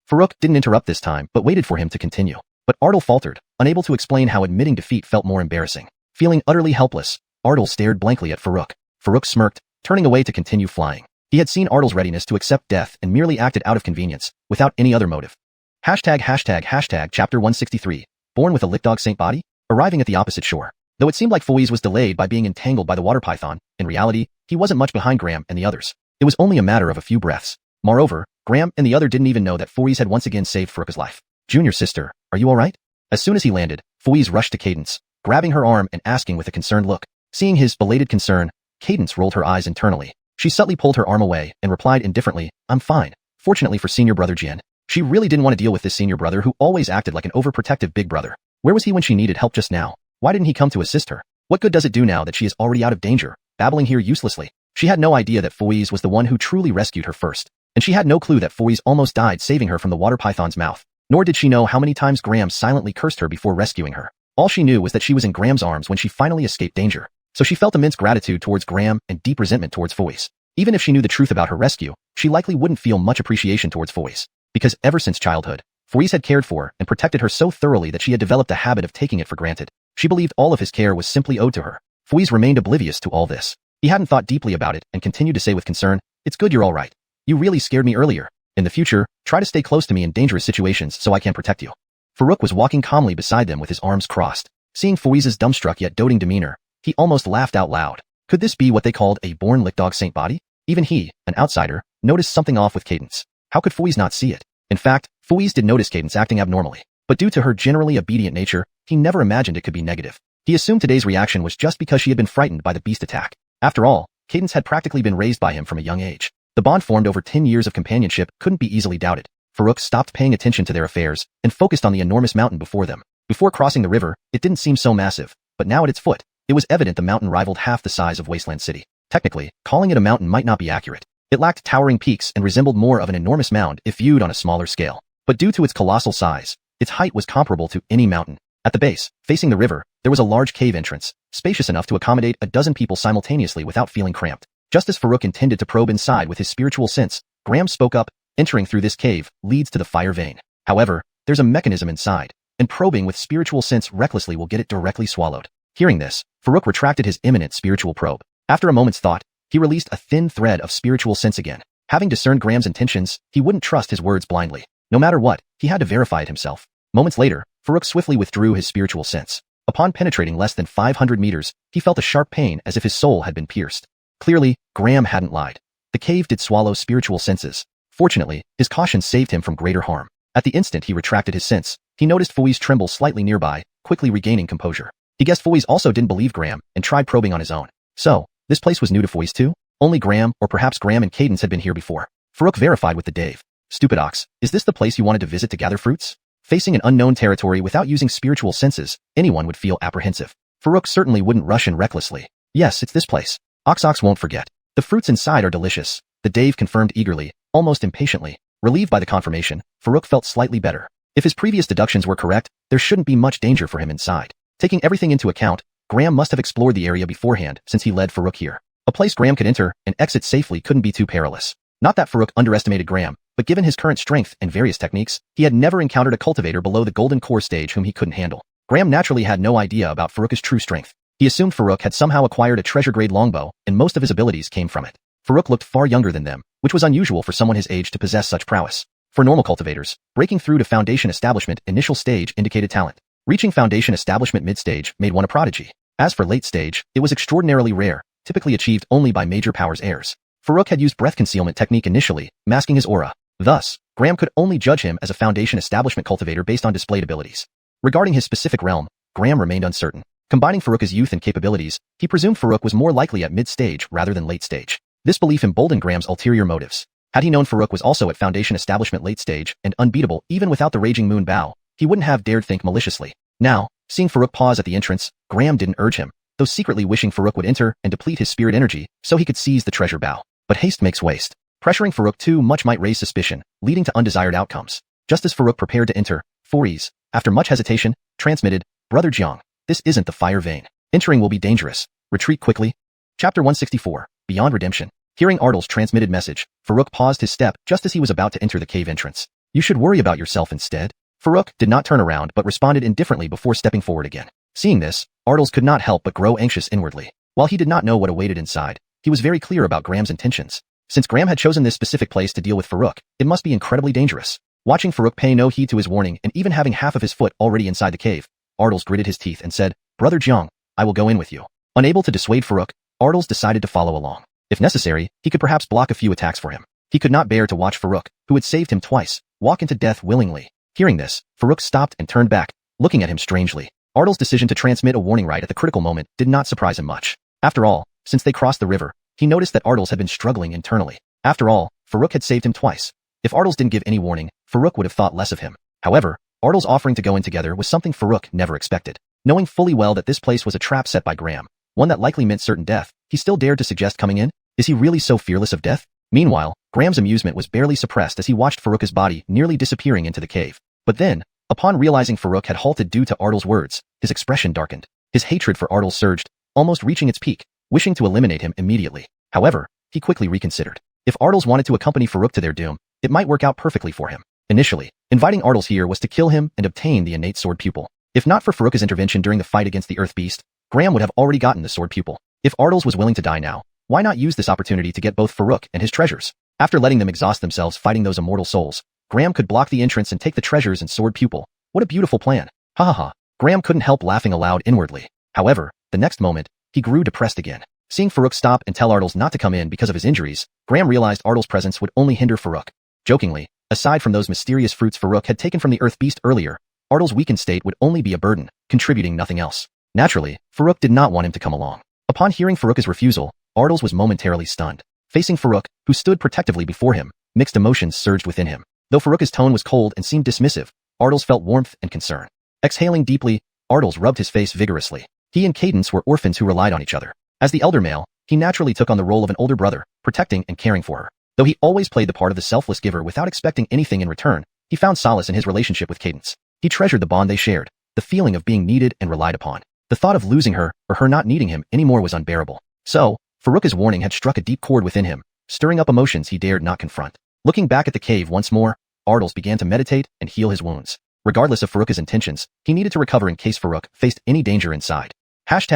Farouk didn't interrupt this time but waited for him to continue. But Ardal faltered, unable to explain how admitting defeat felt more embarrassing. Feeling utterly helpless, Ardal stared blankly at Farouk. Farouk smirked, turning away to continue flying. He had seen Ardal's readiness to accept death and merely acted out of convenience, without any other motive. Chapter 163, born with a Nidhogg saint body? Arriving at the opposite shore. Though it seemed like Fouise was delayed by being entangled by the water python, in reality, he wasn't much behind Graham and the others. It was only a matter of a few breaths. Moreover, Graham and the other didn't even know that Fouise had once again saved Farouk's life. Junior sister, are you alright? As soon as he landed, Fouise rushed to Cadence, grabbing her arm and asking with a concerned look. Seeing his belated concern, Cadence rolled her eyes internally. She subtly pulled her arm away and replied indifferently, I'm fine. Fortunately for senior brother Jian. She really didn't want to deal with this senior brother who always acted like an overprotective big brother. Where was he when she needed help just now? Why didn't he come to assist her? What good does it do now that she is already out of danger, babbling here uselessly? She had no idea that Fouise was the one who truly rescued her first. And she had no clue that Fouise almost died saving her from the water python's mouth. Nor did she know how many times Graham silently cursed her before rescuing her. All she knew was that she was in Graham's arms when she finally escaped danger. So she felt immense gratitude towards Graham and deep resentment towards Fouise. Even if she knew the truth about her rescue, she likely wouldn't feel much appreciation towards Fouise. Because ever since childhood, Fouise had cared for and protected her so thoroughly that she had developed a habit of taking it for granted. She believed all of his care was simply owed to her. Fouise remained oblivious to all this. He hadn't thought deeply about it and continued to say with concern, it's good you're alright. You really scared me earlier. In the future, try to stay close to me in dangerous situations so I can protect you. Farouk was walking calmly beside them with his arms crossed. Seeing Fouise's dumbstruck yet doting demeanor, he almost laughed out loud. Could this be what they called a born Nidhogg saint body? Even he, an outsider, noticed something off with Cadence. How could Fouise not see it? In fact, Fouise did notice Cadence acting abnormally. But due to her generally obedient nature, he never imagined it could be negative. He assumed today's reaction was just because she had been frightened by the beast attack. After all, Cadence had practically been raised by him from a young age. The bond formed over 10 years of companionship couldn't be easily doubted. Farouk stopped paying attention to their affairs and focused on the enormous mountain before them. Before crossing the river, it didn't seem so massive, but now at its foot, it was evident the mountain rivaled half the size of Wasteland City. Technically, calling it a mountain might not be accurate. It lacked towering peaks and resembled more of an enormous mound if viewed on a smaller scale. But due to its colossal size, its height was comparable to any mountain. At the base, facing the river, there was a large cave entrance, spacious enough to accommodate a dozen people simultaneously without feeling cramped. Just as Farouk intended to probe inside with his spiritual sense, Graham spoke up, entering through this cave leads to the fire vein. However, there's a mechanism inside, and probing with spiritual sense recklessly will get it directly swallowed. Hearing this, Farouk retracted his imminent spiritual probe. After a moment's thought, he released a thin thread of spiritual sense again. Having discerned Graham's intentions, he wouldn't trust his words blindly. No matter what, he had to verify it himself. Moments later, Farouk swiftly withdrew his spiritual sense. Upon penetrating less than 500 meters, he felt a sharp pain as if his soul had been pierced. Clearly, Graham hadn't lied. The cave did swallow spiritual senses. Fortunately, his caution saved him from greater harm. At the instant he retracted his sense, he noticed Fouise tremble slightly nearby, quickly regaining composure. He guessed Fouise also didn't believe Graham and tried probing on his own. So, this place was new to Fouise too? Only Graham, or perhaps Graham and Cadence had been here before. Farouk verified with the Dave. Stupid ox, is this the place you wanted to visit to gather fruits? Facing an unknown territory without using spiritual senses, anyone would feel apprehensive. Farouk certainly wouldn't rush in recklessly. Yes, it's this place. Ox won't forget. The fruits inside are delicious, the Dave confirmed eagerly, almost impatiently. Relieved by the confirmation, Farouk felt slightly better. If his previous deductions were correct, there shouldn't be much danger for him inside. Taking everything into account, Graham must have explored the area beforehand since he led Farouk here. A place Graham could enter and exit safely couldn't be too perilous. Not that Farouk underestimated Graham, but given his current strength and various techniques, he had never encountered a cultivator below the golden core stage whom he couldn't handle. Graham naturally had no idea about Farouk's true strength. He assumed Farouk had somehow acquired a treasure-grade longbow, and most of his abilities came from it. Farouk looked far younger than them, which was unusual for someone his age to possess such prowess. For normal cultivators, breaking through to Foundation Establishment initial stage indicated talent. Reaching Foundation Establishment mid-stage made one a prodigy. As for late stage, it was extraordinarily rare, typically achieved only by major powers heirs. Farouk had used breath concealment technique initially, masking his aura. Thus, Graham could only judge him as a Foundation Establishment cultivator based on displayed abilities. Regarding his specific realm, Graham remained uncertain. Combining Farouk's youth and capabilities, he presumed Farouk was more likely at mid-stage rather than late stage. This belief emboldened Graham's ulterior motives. Had he known Farouk was also at Foundation Establishment late stage and unbeatable even without the Raging Moon Bow, he wouldn't have dared think maliciously. Now, seeing Farouk pause at the entrance, Graham didn't urge him, though secretly wishing Farouk would enter and deplete his spirit energy so he could seize the treasure bow. But haste makes waste. Pressuring Farouk too much might raise suspicion, leading to undesired outcomes. Just as Farouk prepared to enter, Fories, after much hesitation, transmitted, "Brother Jiang, this isn't the fire vein. Entering will be dangerous. Retreat quickly." Chapter 164, Beyond Redemption. Hearing Ardal's transmitted message, Farouk paused his step just as he was about to enter the cave entrance. "You should worry about yourself instead." Farouk did not turn around but responded indifferently before stepping forward again. Seeing this, Ardals could not help but grow anxious inwardly. While he did not know what awaited inside, he was very clear about Graham's intentions. Since Graham had chosen this specific place to deal with Farouk, it must be incredibly dangerous. Watching Farouk pay no heed to his warning and even having half of his foot already inside the cave, Ardals gritted his teeth and said, "Brother Jiang, I will go in with you." Unable to dissuade Farouk, Ardals decided to follow along. If necessary, he could perhaps block a few attacks for him. He could not bear to watch Farouk, who had saved him twice, walk into death willingly. Hearing this, Farouk stopped and turned back, looking at him strangely. Ardal's decision to transmit a warning right at the critical moment did not surprise him much. After all, since they crossed the river, he noticed that Ardals had been struggling internally. After all, Farouk had saved him twice. If Ardals didn't give any warning, Farouk would have thought less of him. However, Ardal's offering to go in together was something Farouk never expected. Knowing fully well that this place was a trap set by Graham, one that likely meant certain death, he still dared to suggest coming in? Is he really so fearless of death? Meanwhile, Graham's amusement was barely suppressed as he watched Farouk's body nearly disappearing into the cave. But then, upon realizing Farouk had halted due to Ardal's words, his expression darkened. His hatred for Ardal surged, almost reaching its peak, wishing to eliminate him immediately. However, he quickly reconsidered. If Ardals wanted to accompany Farouk to their doom, it might work out perfectly for him. Initially, inviting Ardals here was to kill him and obtain the innate sword pupil. If not for Farouk's intervention during the fight against the Earth Beast, Graham would have already gotten the sword pupil. If Ardals was willing to die now, why not use this opportunity to get both Farouk and his treasures? After letting them exhaust themselves fighting those immortal souls, Graham could block the entrance and take the treasures and sword pupil. What a beautiful plan. Ha ha ha. Graham couldn't help laughing aloud inwardly. However, the next moment, he grew depressed again. Seeing Farouk stop and tell Ardals not to come in because of his injuries, Graham realized Ardal's presence would only hinder Farouk. Jokingly, aside from those mysterious fruits Farouk had taken from the Earth Beast earlier, Ardal's weakened state would only be a burden, contributing nothing else. Naturally, Farouk did not want him to come along. Upon hearing Farouk's refusal, Ardals was momentarily stunned. Facing Farouk, who stood protectively before him, mixed emotions surged within him. Though Farouk's tone was cold and seemed dismissive, Ardals felt warmth and concern. Exhaling deeply, Ardals rubbed his face vigorously. He and Cadence were orphans who relied on each other. As the elder male, he naturally took on the role of an older brother, protecting and caring for her. Though he always played the part of the selfless giver without expecting anything in return, he found solace in his relationship with Cadence. He treasured the bond they shared, the feeling of being needed and relied upon. The thought of losing her or her not needing him anymore was unbearable. So, Farouk's warning had struck a deep chord within him, stirring up emotions he dared not confront. Looking back at the cave once more, Ardals began to meditate and heal his wounds. Regardless of Farouk's intentions, he needed to recover in case Farouk faced any danger inside. Chapter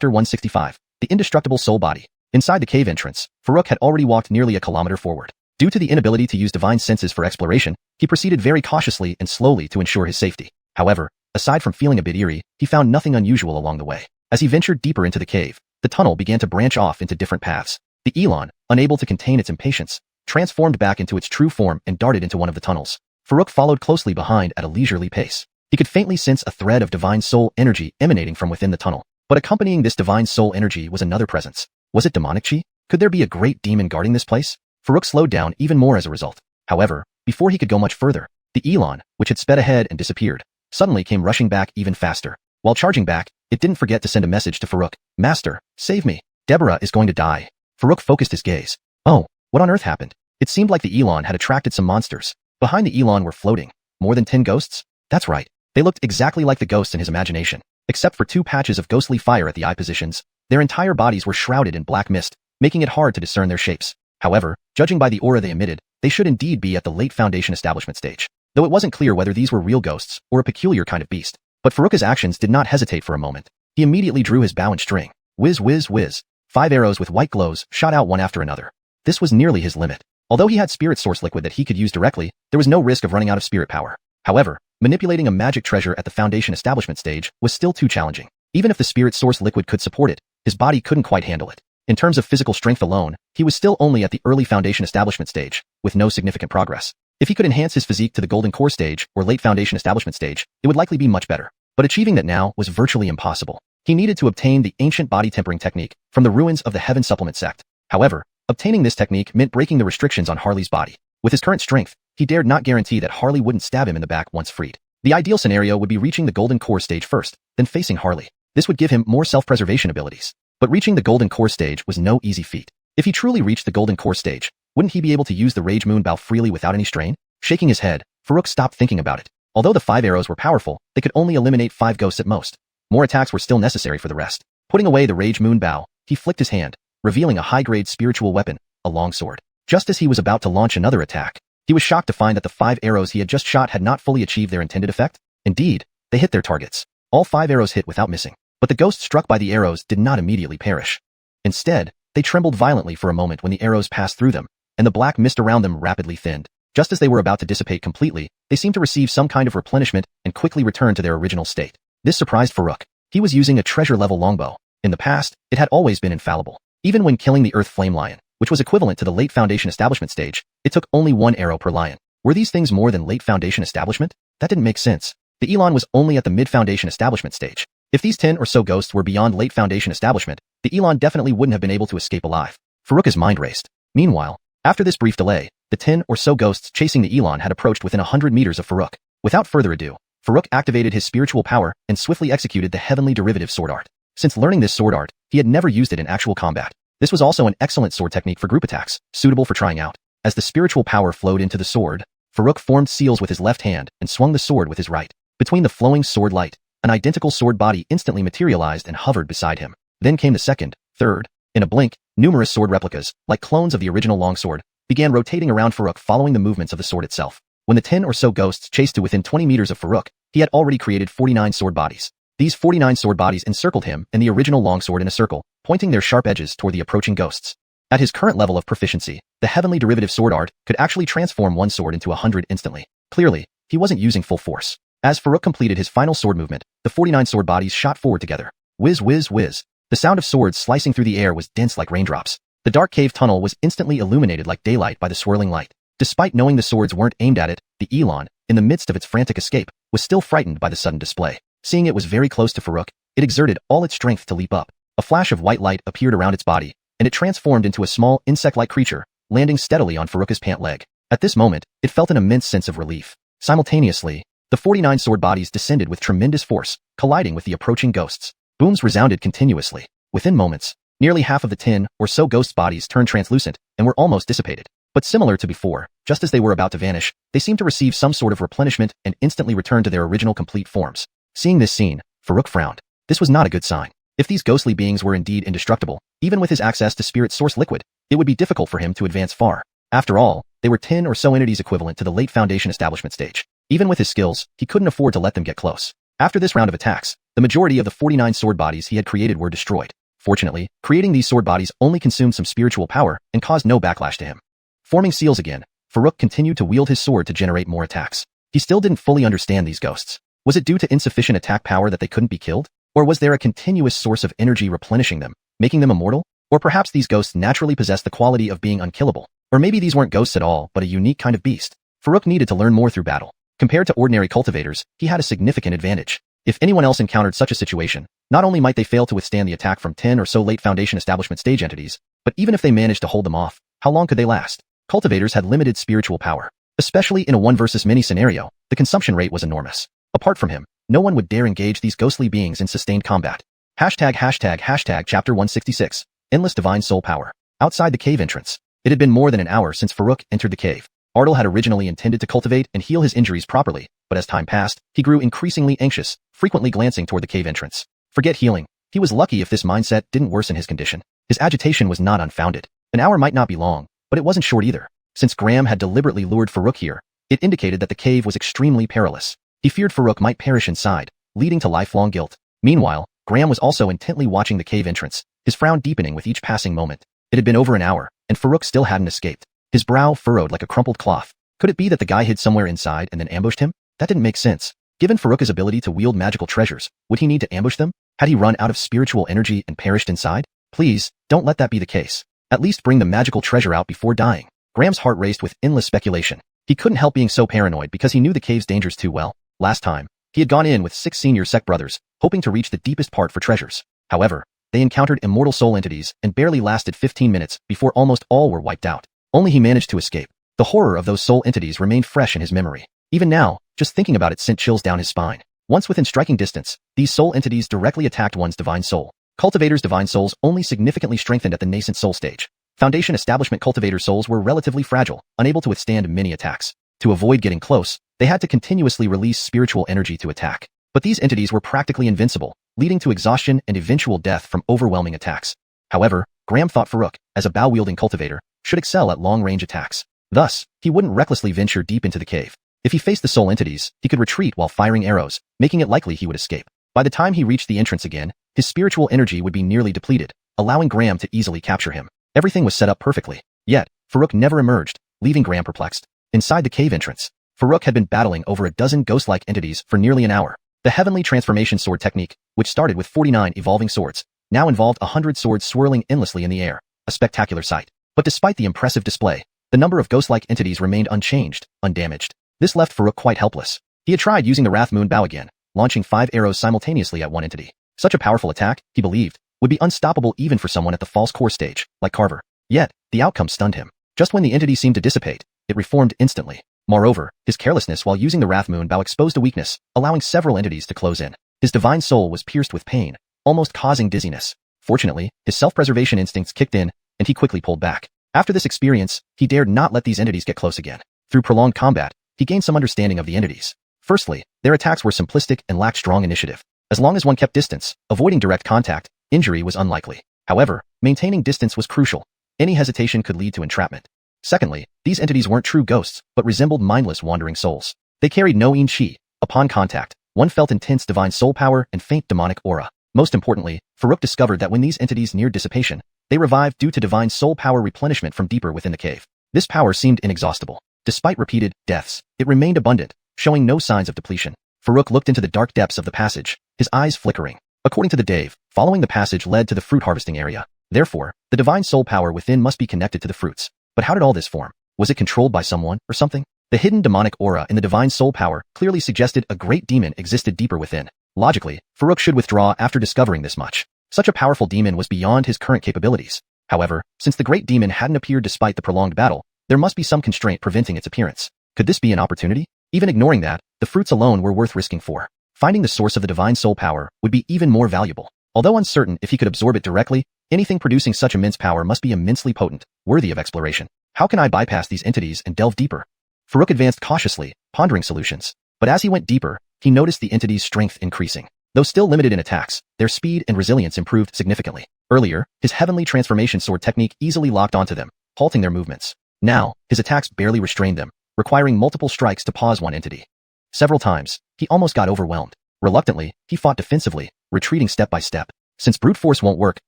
165, The Indestructible Soul Body. Inside the cave entrance, Farouk had already walked nearly a kilometer forward. Due to the inability to use divine senses for exploration, he proceeded very cautiously and slowly to ensure his safety. However, aside from feeling a bit eerie, he found nothing unusual along the way. As he ventured deeper into the cave, the tunnel began to branch off into different paths. The Elon, unable to contain its impatience, transformed back into its true form and darted into one of the tunnels. Farouk followed closely behind at a leisurely pace. He could faintly sense a thread of divine soul energy emanating from within the tunnel. But accompanying this divine soul energy was another presence. Was it demonic chi? Could there be a great demon guarding this place? Farouk slowed down even more as a result. However, before he could go much further, the Elon, which had sped ahead and disappeared, suddenly came rushing back even faster. While charging back, it didn't forget to send a message to Farouk. "Master, save me. Deborah is going to die." Farouk focused his gaze. Oh, what on earth happened? It seemed like the Elon had attracted some monsters. Behind the Elon were floating, More than 10 ghosts? That's right. They looked exactly like the ghosts in his imagination, except for 2 patches of ghostly fire at the eye positions. Their entire bodies were shrouded in black mist, making it hard to discern their shapes. However, judging by the aura they emitted, they should indeed be at the late Foundation establishment stage, though it wasn't clear whether these were real ghosts or a peculiar kind of beast. But Farouk's actions did not hesitate for a moment. He immediately drew his bow and string. Whiz, whiz, whiz. 5 arrows with white glows shot out one after another. This was nearly his limit. Although he had spirit source liquid that he could use directly, there was no risk of running out of spirit power. However, manipulating a magic treasure at the Foundation establishment stage was still too challenging. Even if the spirit source liquid could support it, his body couldn't quite handle it. In terms of physical strength alone, he was still only at the early Foundation establishment stage, with no significant progress. If he could enhance his physique to the Golden Core stage or late Foundation establishment stage, it would likely be much better. But achieving that now was virtually impossible. He needed to obtain the ancient body tempering technique from the ruins of the Heaven Supplement sect. However, obtaining this technique meant breaking the restrictions on Harley's body. With his current strength, he dared not guarantee that Harley wouldn't stab him in the back once freed. The ideal scenario would be reaching the Golden Core stage first, then facing Harley. This would give him more self-preservation abilities. But reaching the Golden Core stage was no easy feat. If he truly reached the Golden Core stage, wouldn't he be able to use the Rage Moon Bow freely without any strain? Shaking his head, Farouk stopped thinking about it. Although the 5 arrows were powerful, they could only eliminate 5 ghosts at most. More attacks were still necessary for the rest. Putting away the Rage Moon Bow, he flicked his hand, revealing a high-grade spiritual weapon, a long sword. Just as he was about to launch another attack, he was shocked to find that the 5 arrows he had just shot had not fully achieved their intended effect. Indeed, they hit their targets. All 5 arrows hit without missing. But the ghosts struck by the arrows did not immediately perish. Instead, they trembled violently for a moment when the arrows passed through them, and the black mist around them rapidly thinned. Just as they were about to dissipate completely, they seemed to receive some kind of replenishment and quickly return to their original state. This surprised Farouk. He was using a treasure-level longbow. In the past, it had always been infallible. Even when killing the Earth Flame Lion, which was equivalent to the late Foundation establishment stage, it took only 1 arrow per lion. Were these things more than late Foundation establishment? That didn't make sense. The Elon was only at the mid-Foundation establishment stage. If these 10 or so ghosts were beyond late Foundation establishment, the Elon definitely wouldn't have been able to escape alive. Farouk's mind raced. Meanwhile, after this brief delay, the 10 or so ghosts chasing the Elon had approached within 100 meters of Farouk. Without further ado, Farouk activated his spiritual power and swiftly executed the heavenly derivative sword art. Since learning this sword art, he had never used it in actual combat. This was also an excellent sword technique for group attacks, suitable for trying out. As the spiritual power flowed into the sword, Farouk formed seals with his left hand and swung the sword with his right. Between the flowing sword light, an identical sword body instantly materialized and hovered beside him. Then came the second, third. In a blink, numerous sword replicas, like clones of the original longsword, began rotating around Farouk following the movements of the sword itself. When the 10 or so ghosts chased to within 20 meters of Farouk, he had already created 49 sword bodies. These 49 sword bodies encircled him and the original longsword in a circle, pointing their sharp edges toward the approaching ghosts. At his current level of proficiency, the heavenly derivative sword art could actually transform one sword into 100 instantly. Clearly, he wasn't using full force. As Farouk completed his final sword movement, the 49 sword bodies shot forward together. Whiz, whiz, whiz. The sound of swords slicing through the air was dense like raindrops. The dark cave tunnel was instantly illuminated like daylight by the swirling light. Despite knowing the swords weren't aimed at it, the Elon, in the midst of its frantic escape, was still frightened by the sudden display. Seeing it was very close to Farouk, it exerted all its strength to leap up. A flash of white light appeared around its body, and it transformed into a small, insect-like creature, landing steadily on Farouk's pant leg. At this moment, it felt an immense sense of relief. Simultaneously, the 49 sword bodies descended with tremendous force, colliding with the approaching ghosts. Booms resounded continuously. Within moments, nearly half of the 10 or so ghost bodies turned translucent and were almost dissipated. But similar to before, just as they were about to vanish, they seemed to receive some sort of replenishment and instantly returned to their original complete forms. Seeing this scene, Farouk frowned. This was not a good sign. If these ghostly beings were indeed indestructible, even with his access to spirit source liquid, it would be difficult for him to advance far. After all, they were 10 or so entities equivalent to the late Foundation establishment stage. Even with his skills, he couldn't afford to let them get close. After this round of attacks, the majority of the 49 sword bodies he had created were destroyed. Fortunately, creating these sword bodies only consumed some spiritual power and caused no backlash to him. Forming seals again, Farouk continued to wield his sword to generate more attacks. He still didn't fully understand these ghosts. Was it due to insufficient attack power that they couldn't be killed? Or was there a continuous source of energy replenishing them, making them immortal? Or perhaps these ghosts naturally possessed the quality of being unkillable. Or maybe these weren't ghosts at all, but a unique kind of beast. Farouk needed to learn more through battle. Compared to ordinary cultivators, he had a significant advantage. If anyone else encountered such a situation, not only might they fail to withstand the attack from 10 or so late Foundation establishment stage entities, but even if they managed to hold them off, how long could they last? Cultivators had limited spiritual power. Especially in a 1 versus many scenario, the consumption rate was enormous. Apart from him, no one would dare engage these ghostly beings in sustained combat. Chapter 166, Endless Divine Soul Power. Outside the cave entrance, it had been more than an hour since Farouk entered the cave. Ardal had originally intended to cultivate and heal his injuries properly, but as time passed, he grew increasingly anxious, frequently glancing toward the cave entrance. Forget healing. He was lucky if this mindset didn't worsen his condition. His agitation was not unfounded. An hour might not be long, but it wasn't short either. Since Graham had deliberately lured Farouk here, it indicated that the cave was extremely perilous. He feared Farouk might perish inside, leading to lifelong guilt. Meanwhile, Graham was also intently watching the cave entrance, his frown deepening with each passing moment. It had been over an hour, and Farouk still hadn't escaped. His brow furrowed like a crumpled cloth. Could it be that the guy hid somewhere inside and then ambushed him? That didn't make sense. Given Farouk's ability to wield magical treasures, would he need to ambush them? Had he run out of spiritual energy and perished inside? Please, don't let that be the case. At least bring the magical treasure out before dying. Graham's heart raced with endless speculation. He couldn't help being so paranoid because he knew the cave's dangers too well. Last time, he had gone in with 6 senior Sect brothers, hoping to reach the deepest part for treasures. However, they encountered immortal soul entities and barely lasted 15 minutes before almost all were wiped out. Only he managed to escape. The horror of those soul entities remained fresh in his memory. Even now, just thinking about it sent chills down his spine. Once within striking distance, these soul entities directly attacked one's divine soul. Cultivators' divine souls only significantly strengthened at the nascent soul stage. Foundation establishment cultivator souls were relatively fragile, unable to withstand many attacks. To avoid getting close, they had to continuously release spiritual energy to attack. But these entities were practically invincible, leading to exhaustion and eventual death from overwhelming attacks. However, Graham thought Farouk, as a bow-wielding cultivator, should excel at long-range attacks. Thus, he wouldn't recklessly venture deep into the cave. If he faced the soul entities, he could retreat while firing arrows, making it likely he would escape. By the time he reached the entrance again, his spiritual energy would be nearly depleted, allowing Graham to easily capture him. Everything was set up perfectly. Yet, Farouk never emerged, leaving Graham perplexed. Inside the cave entrance, Farouk had been battling over a dozen ghost-like entities for nearly an hour. The heavenly transformation sword technique, which started with 49 evolving swords, now involved 100 swords swirling endlessly in the air, a spectacular sight. But despite the impressive display, the number of ghost-like entities remained unchanged, undamaged. This left Farouk quite helpless. He had tried using the Wrath Moon Bow again, launching 5 arrows simultaneously at one entity. Such a powerful attack, he believed, would be unstoppable even for someone at the false core stage, like Carver. Yet, the outcome stunned him. Just when the entity seemed to dissipate, it reformed instantly. Moreover, his carelessness while using the Wrath Moon Bow exposed a weakness, allowing several entities to close in. His divine soul was pierced with pain, almost causing dizziness. Fortunately, his self-preservation instincts kicked in, and he quickly pulled back. After this experience, he dared not let these entities get close again. Through prolonged combat, he gained some understanding of the entities. Firstly, their attacks were simplistic and lacked strong initiative. As long as one kept distance, avoiding direct contact, injury was unlikely. However, maintaining distance was crucial. Any hesitation could lead to entrapment. Secondly, these entities weren't true ghosts, but resembled mindless wandering souls. They carried no yin chi. Upon contact, one felt intense divine soul power and faint demonic aura. Most importantly, Farouk discovered that when these entities neared dissipation, they revived due to divine soul power replenishment from deeper within the cave. This power seemed inexhaustible. Despite repeated deaths, it remained abundant, showing no signs of depletion. Farouk looked into the dark depths of the passage, his eyes flickering. According to the Dave, following the passage led to the fruit harvesting area. Therefore, the divine soul power within must be connected to the fruits. But how did all this form? Was it controlled by someone or something? The hidden demonic aura in the divine soul power clearly suggested a great demon existed deeper within. Logically, Farouk should withdraw after discovering this much. Such a powerful demon was beyond his current capabilities. However, since the great demon hadn't appeared despite the prolonged battle, there must be some constraint preventing its appearance. Could this be an opportunity? Even ignoring that, the fruits alone were worth risking for. Finding the source of the divine soul power would be even more valuable. Although uncertain if he could absorb it directly, anything producing such immense power must be immensely potent, worthy of exploration. How can I bypass these entities and delve deeper? Farouk advanced cautiously, pondering solutions. But as he went deeper, he noticed the entities' strength increasing. Though still limited in attacks, their speed and resilience improved significantly. Earlier, his heavenly transformation sword technique easily locked onto them, halting their movements. Now, his attacks barely restrained them, requiring multiple strikes to pause one entity. Several times, he almost got overwhelmed. Reluctantly, he fought defensively, retreating step by step. Since brute force won't work,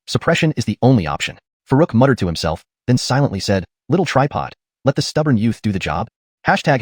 suppression is the only option. Farouk muttered to himself, then silently said, "Little tripod, let the stubborn youth do the job." Hashtag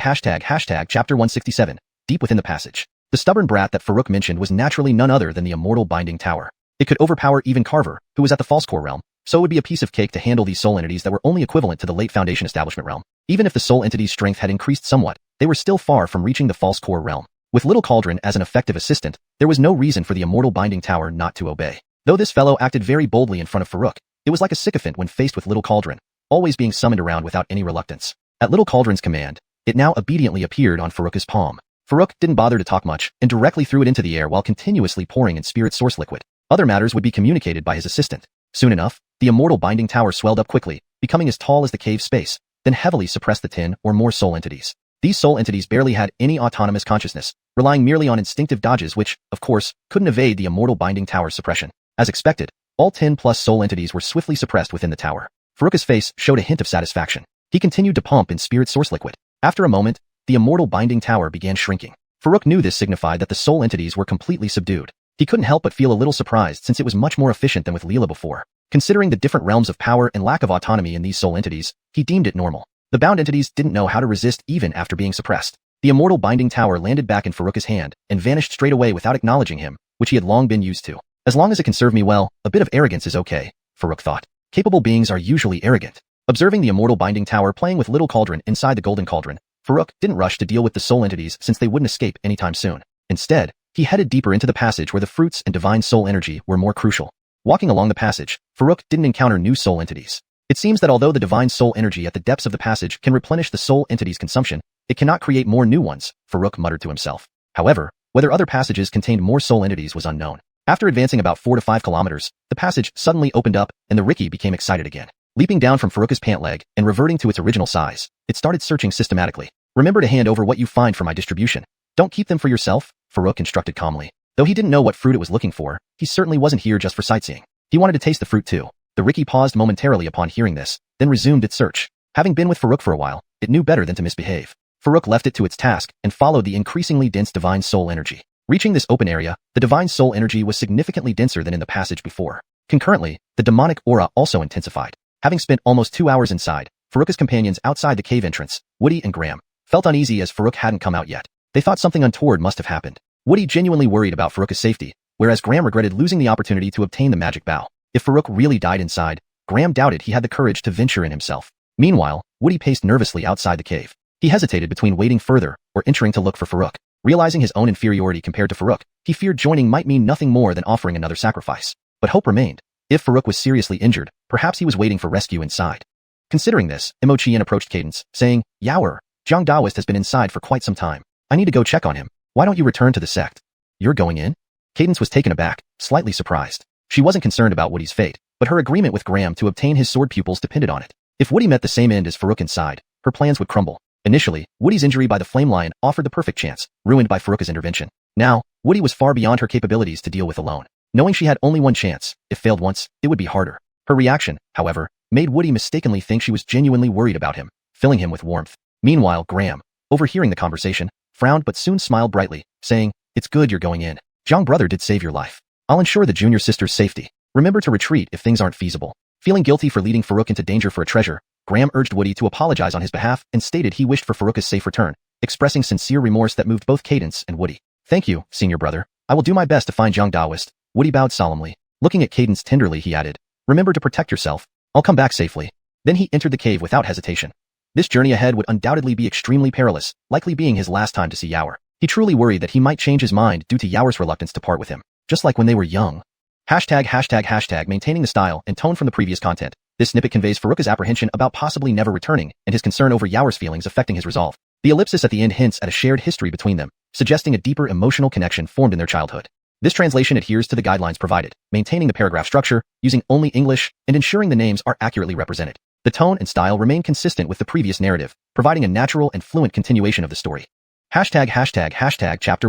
chapter 167, deep within the passage. The stubborn brat that Farouk mentioned was naturally none other than the immortal binding tower. It could overpower even Carver, who was at the false core realm, so it would be a piece of cake to handle these soul entities that were only equivalent to the late Foundation establishment realm. Even if the soul entity's strength had increased somewhat, they were still far from reaching the false core realm. With Little Cauldron as an effective assistant, there was no reason for the immortal binding tower not to obey. Though this fellow acted very boldly in front of Farouk, it was like a sycophant when faced with Little Cauldron, always being summoned around without any reluctance. At Little Cauldron's command, it now obediently appeared on Farouk's palm. Farouk didn't bother to talk much and directly threw it into the air while continuously pouring in spirit source liquid. Other matters would be communicated by his assistant. Soon enough, the immortal binding tower swelled up quickly, becoming as tall as the cave space, then heavily suppressed the 10 or more soul entities. These soul entities barely had any autonomous consciousness, relying merely on instinctive dodges which, of course, couldn't evade the immortal binding tower's suppression. As expected, all 10 plus soul entities were swiftly suppressed within the tower. Faruka's face showed a hint of satisfaction. He continued to pump in spirit source liquid. After a moment, the immortal binding tower began shrinking. Faruk knew this signified that the soul entities were completely subdued. He couldn't help but feel a little surprised since it was much more efficient than with Leela before. Considering the different realms of power and lack of autonomy in these soul entities, he deemed it normal. The bound entities didn't know how to resist even after being suppressed. The immortal binding tower landed back in Faruka's hand and vanished straight away without acknowledging him, which he had long been used to. As long as it can serve me well, a bit of arrogance is okay, Faruk thought. Capable beings are usually arrogant. Observing the immortal binding tower playing with little cauldron inside the golden cauldron, Faruk didn't rush to deal with the soul entities since they wouldn't escape anytime soon. Instead, he headed deeper into the passage where the fruits and divine soul energy were more crucial. Walking along the passage, Faruk didn't encounter new soul entities. It seems that although the divine soul energy at the depths of the passage can replenish the soul entity's consumption, it cannot create more new ones, Faruk muttered to himself. However, whether other passages contained more soul entities was unknown. After advancing about 4 to 5 kilometers, the passage suddenly opened up and the Riki became excited again. Leaping down from Faruka's pant leg and reverting to its original size, it started searching systematically. Remember to hand over what you find for my distribution. Don't keep them for yourself, Faruk instructed calmly. Though he didn't know what fruit it was looking for, he certainly wasn't here just for sightseeing. He wanted to taste the fruit too. The Riki paused momentarily upon hearing this, then resumed its search. Having been with Faruk for a while, it knew better than to misbehave. Faruk left it to its task and followed the increasingly dense divine soul energy. Reaching this open area, the divine soul energy was significantly denser than in the passage before. Concurrently, the demonic aura also intensified. Having spent almost 2 hours inside, Faruka's companions outside the cave entrance, Woody and Graham, felt uneasy as Faruk hadn't come out yet. They thought something untoward must have happened. Woody genuinely worried about Faruka's safety, whereas Graham regretted losing the opportunity to obtain the magic bow. If Faruk really died inside, Graham doubted he had the courage to venture in himself. Meanwhile, Woody paced nervously outside the cave. He hesitated between waiting further or entering to look for Faruk. Realizing his own inferiority compared to Faruk, he feared joining might mean nothing more than offering another sacrifice. But hope remained. If Faruk was seriously injured, perhaps he was waiting for rescue inside. Considering this, Imochian approached Cadence, saying, Yaoer, Zhang Daoist has been inside for quite some time. I need to go check on him. Why don't you return to the sect? You're going in? Cadence was taken aback, slightly surprised. She wasn't concerned about Woody's fate, but her agreement with Graham to obtain his sword pupils depended on it. If Woody met the same end as Faruk inside, her plans would crumble. Initially, Woody's injury by the flame lion offered the perfect chance, ruined by Faruka's intervention. Now, Woody was far beyond her capabilities to deal with alone. Knowing she had only one chance, if failed once, it would be harder. Her reaction, however, made Woody mistakenly think she was genuinely worried about him, filling him with warmth. Meanwhile, Graham, overhearing the conversation, frowned but soon smiled brightly, saying, It's good you're going in. Zhang brother did save your life. I'll ensure the junior sister's safety. Remember to retreat if things aren't feasible. Feeling guilty for leading Faruk into danger for a treasure, Graham urged Woody to apologize on his behalf and stated he wished for Faruka's safe return, expressing sincere remorse that moved both Cadence and Woody. Thank you, senior brother. I will do my best to find Zhang Daoist. Woody bowed solemnly. Looking at Cadence tenderly, he added, Remember to protect yourself. I'll come back safely. Then he entered the cave without hesitation. This journey ahead would undoubtedly be extremely perilous, likely being his last time to see Yaoer. He truly worried that he might change his mind due to Yaoer's reluctance to part with him, just like when they were young. Maintaining the style and tone from the previous content. This snippet conveys Faruka's apprehension about possibly never returning and his concern over Yaoer's feelings affecting his resolve. The ellipsis at the end hints at a shared history between them, suggesting a deeper emotional connection formed in their childhood. This translation adheres to the guidelines provided, maintaining the paragraph structure, using only English, and ensuring the names are accurately represented. The tone and style remain consistent with the previous narrative, providing a natural and fluent continuation of the story. Chapter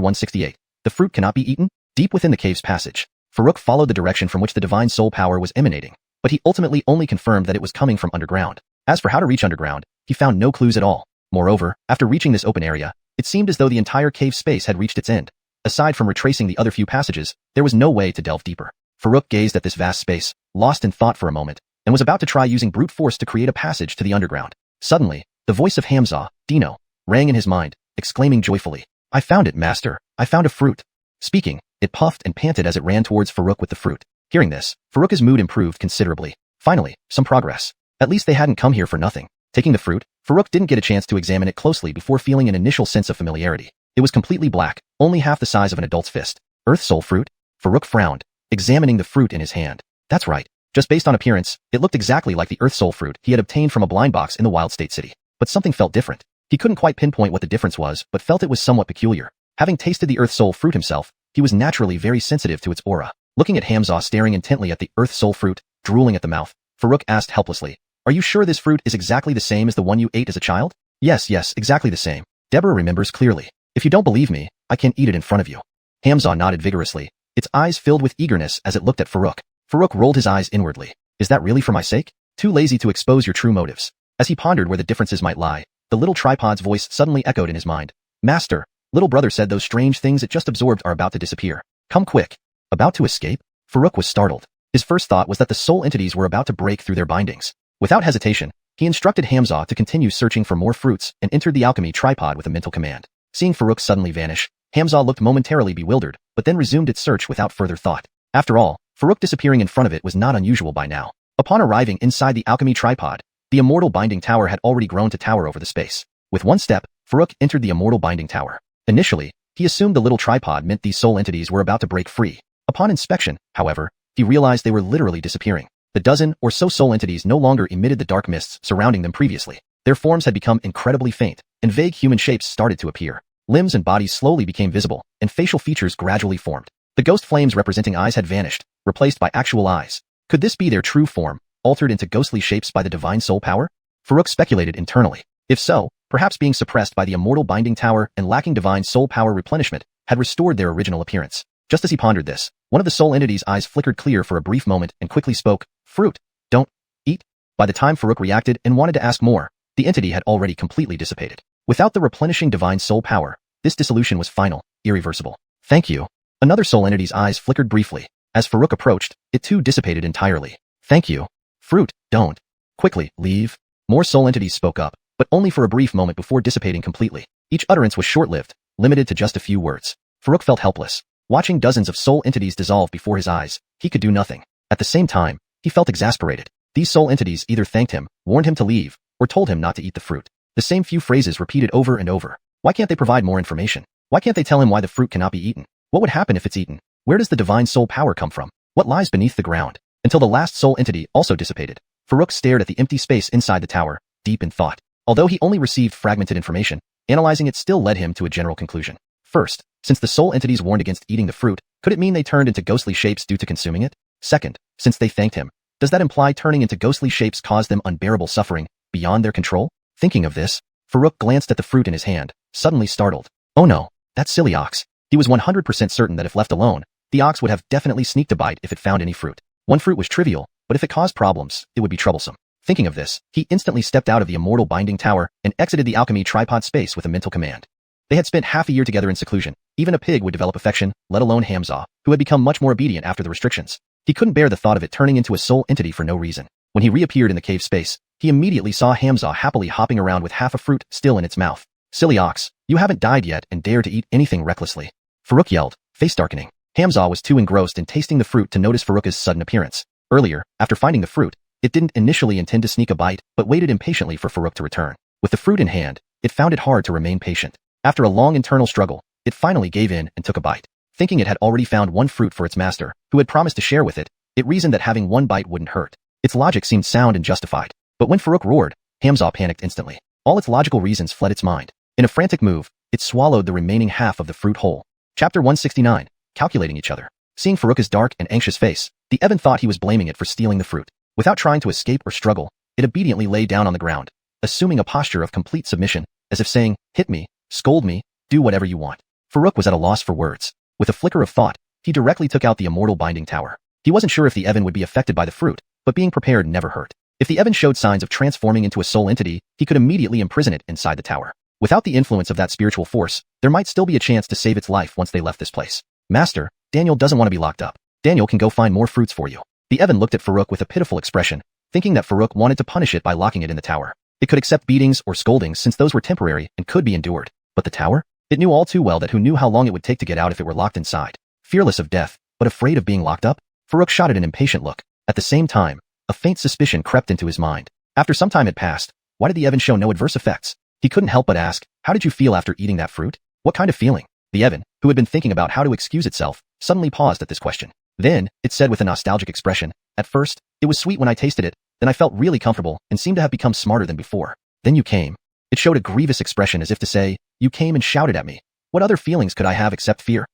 168. The fruit cannot be eaten? Deep within the cave's passage, Faruk followed the direction from which the divine soul power was emanating, but he ultimately only confirmed that it was coming from underground. As for how to reach underground, he found no clues at all. Moreover, after reaching this open area, it seemed as though the entire cave space had reached its end. Aside from retracing the other few passages, there was no way to delve deeper. Faruk gazed at this vast space, lost in thought for a moment, and was about to try using brute force to create a passage to the underground. Suddenly, the voice of Hamza, Dino, rang in his mind, exclaiming joyfully, I found it, master. I found a fruit. Speaking, it puffed and panted as it ran towards Faruk with the fruit. Hearing this, Faruk's mood improved considerably. Finally, some progress. At least they hadn't come here for nothing. Taking the fruit, Faruk didn't get a chance to examine it closely before feeling an initial sense of familiarity. It was completely black, only half the size of an adult's fist. Earth soul fruit? Faruk frowned, examining the fruit in his hand. That's right. Just based on appearance, it looked exactly like the earth soul fruit he had obtained from a blind box in the Wild State City. But something felt different. He couldn't quite pinpoint what the difference was, but felt it was somewhat peculiar. Having tasted the earth soul fruit himself, he was naturally very sensitive to its aura. Looking at Hamza staring intently at the earth soul fruit, drooling at the mouth, Faruk asked helplessly, Are you sure this fruit is exactly the same as the one you ate as a child? Yes, exactly the same. Deborah remembers clearly. If you don't believe me, I can eat it in front of you. Hamza nodded vigorously, its eyes filled with eagerness as it looked at Farouk. Farouk rolled his eyes inwardly. Is that really for my sake? Too lazy to expose your true motives. As he pondered where the differences might lie, the little tripod's voice suddenly echoed in his mind. Master, little brother said those strange things it just absorbed are about to disappear. Come quick. About to escape? Farouk was startled. His first thought was that the soul entities were about to break through their bindings. Without hesitation, he instructed Hamza to continue searching for more fruits and entered the alchemy tripod with a mental command. Seeing Farouk suddenly vanish, Hamza looked momentarily bewildered, but then resumed its search without further thought. After all, Farouk disappearing in front of it was not unusual by now. Upon arriving inside the alchemy tripod, the immortal binding tower had already grown to tower over the space. With one step, Farouk entered the immortal binding tower. Initially, he assumed the little tripod meant these soul entities were about to break free. Upon inspection, however, he realized they were literally disappearing. The dozen or so soul entities no longer emitted the dark mists surrounding them previously. Their forms had become incredibly faint, and vague human shapes started to appear. Limbs and bodies slowly became visible, and facial features gradually formed. The ghost flames representing eyes had vanished, replaced by actual eyes. Could this be their true form, altered into ghostly shapes by the divine soul power? Farouk speculated internally. If so, perhaps being suppressed by the immortal binding tower and lacking divine soul power replenishment had restored their original appearance. Just as he pondered this, one of the soul entities' eyes flickered clear for a brief moment and quickly spoke, "Fruit, don't eat." By the time Farouk reacted and wanted to ask more, the entity had already completely dissipated. Without the replenishing divine soul power, this dissolution was final, irreversible. Thank you. Another soul entity's eyes flickered briefly. As Farouk approached, it too dissipated entirely. Thank you. Fruit, don't. Quickly, leave. More soul entities spoke up, but only for a brief moment before dissipating completely. Each utterance was short-lived, limited to just a few words. Farouk felt helpless. Watching dozens of soul entities dissolve before his eyes, he could do nothing. At the same time, he felt exasperated. These soul entities either thanked him, warned him to leave, or told him not to eat the fruit. The same few phrases repeated over and over. Why can't they provide more information? Why can't they tell him why the fruit cannot be eaten? What would happen if it's eaten? Where does the divine soul power come from? What lies beneath the ground? Until the last soul entity also dissipated, Farouk stared at the empty space inside the tower, deep in thought. Although he only received fragmented information, analyzing it still led him to a general conclusion. First, since the soul entities warned against eating the fruit, could it mean they turned into ghostly shapes due to consuming it? Second, since they thanked him, does that imply turning into ghostly shapes caused them unbearable suffering, beyond their control? Thinking of this, Farouk glanced at the fruit in his hand, suddenly startled. Oh no, that silly ox. He was 100% certain that if left alone, the ox would have definitely sneaked a bite if it found any fruit. One fruit was trivial, but if it caused problems, it would be troublesome. Thinking of this, he instantly stepped out of the immortal binding tower and exited the alchemy tripod space with a mental command. They had spent half a year together in seclusion. Even a pig would develop affection, let alone Hamza, who had become much more obedient after the restrictions. He couldn't bear the thought of it turning into a soul entity for no reason. When he reappeared in the cave space, he immediately saw Hamza happily hopping around with half a fruit still in its mouth. Silly ox, you haven't died yet and dare to eat anything recklessly. Farouk yelled, face darkening. Hamza was too engrossed in tasting the fruit to notice Farouk's sudden appearance. Earlier, after finding the fruit, it didn't initially intend to sneak a bite, but waited impatiently for Farouk to return. With the fruit in hand, it found it hard to remain patient. After a long internal struggle, it finally gave in and took a bite. Thinking it had already found one fruit for its master, who had promised to share with it, it reasoned that having one bite wouldn't hurt. Its logic seemed sound and justified. But when Farouk roared, Hamza panicked instantly. All its logical reasons fled its mind. In a frantic move, it swallowed the remaining half of the fruit whole. Chapter 169, Calculating Each Other. Seeing Farouk's dark and anxious face, the Evan thought he was blaming it for stealing the fruit. Without trying to escape or struggle, it obediently lay down on the ground, assuming a posture of complete submission, as if saying, hit me, scold me, do whatever you want. Farouk was at a loss for words. With a flicker of thought, he directly took out the immortal binding tower. He wasn't sure if the Evan would be affected by the fruit, but being prepared never hurt. If the Evan showed signs of transforming into a soul entity, he could immediately imprison it inside the tower. Without the influence of that spiritual force, there might still be a chance to save its life once they left this place. Master, Daniel doesn't want to be locked up. Daniel can go find more fruits for you. The Evan looked at Farouk with a pitiful expression, thinking that Farouk wanted to punish it by locking it in the tower. It could accept beatings or scoldings since those were temporary and could be endured. But the tower? It knew all too well that who knew how long it would take to get out if it were locked inside. Fearless of death, but afraid of being locked up, Farouk shot at an impatient look. At the same time, a faint suspicion crept into his mind. After some time had passed, why did the Evan show no adverse effects? He couldn't help but ask, how did you feel after eating that fruit? What kind of feeling? The Evan, who had been thinking about how to excuse itself, suddenly paused at this question. Then, it said with a nostalgic expression, at first, it was sweet when I tasted it, then I felt really comfortable and seemed to have become smarter than before. Then you came. It showed a grievous expression as if to say, you came and shouted at me. What other feelings could I have except fear?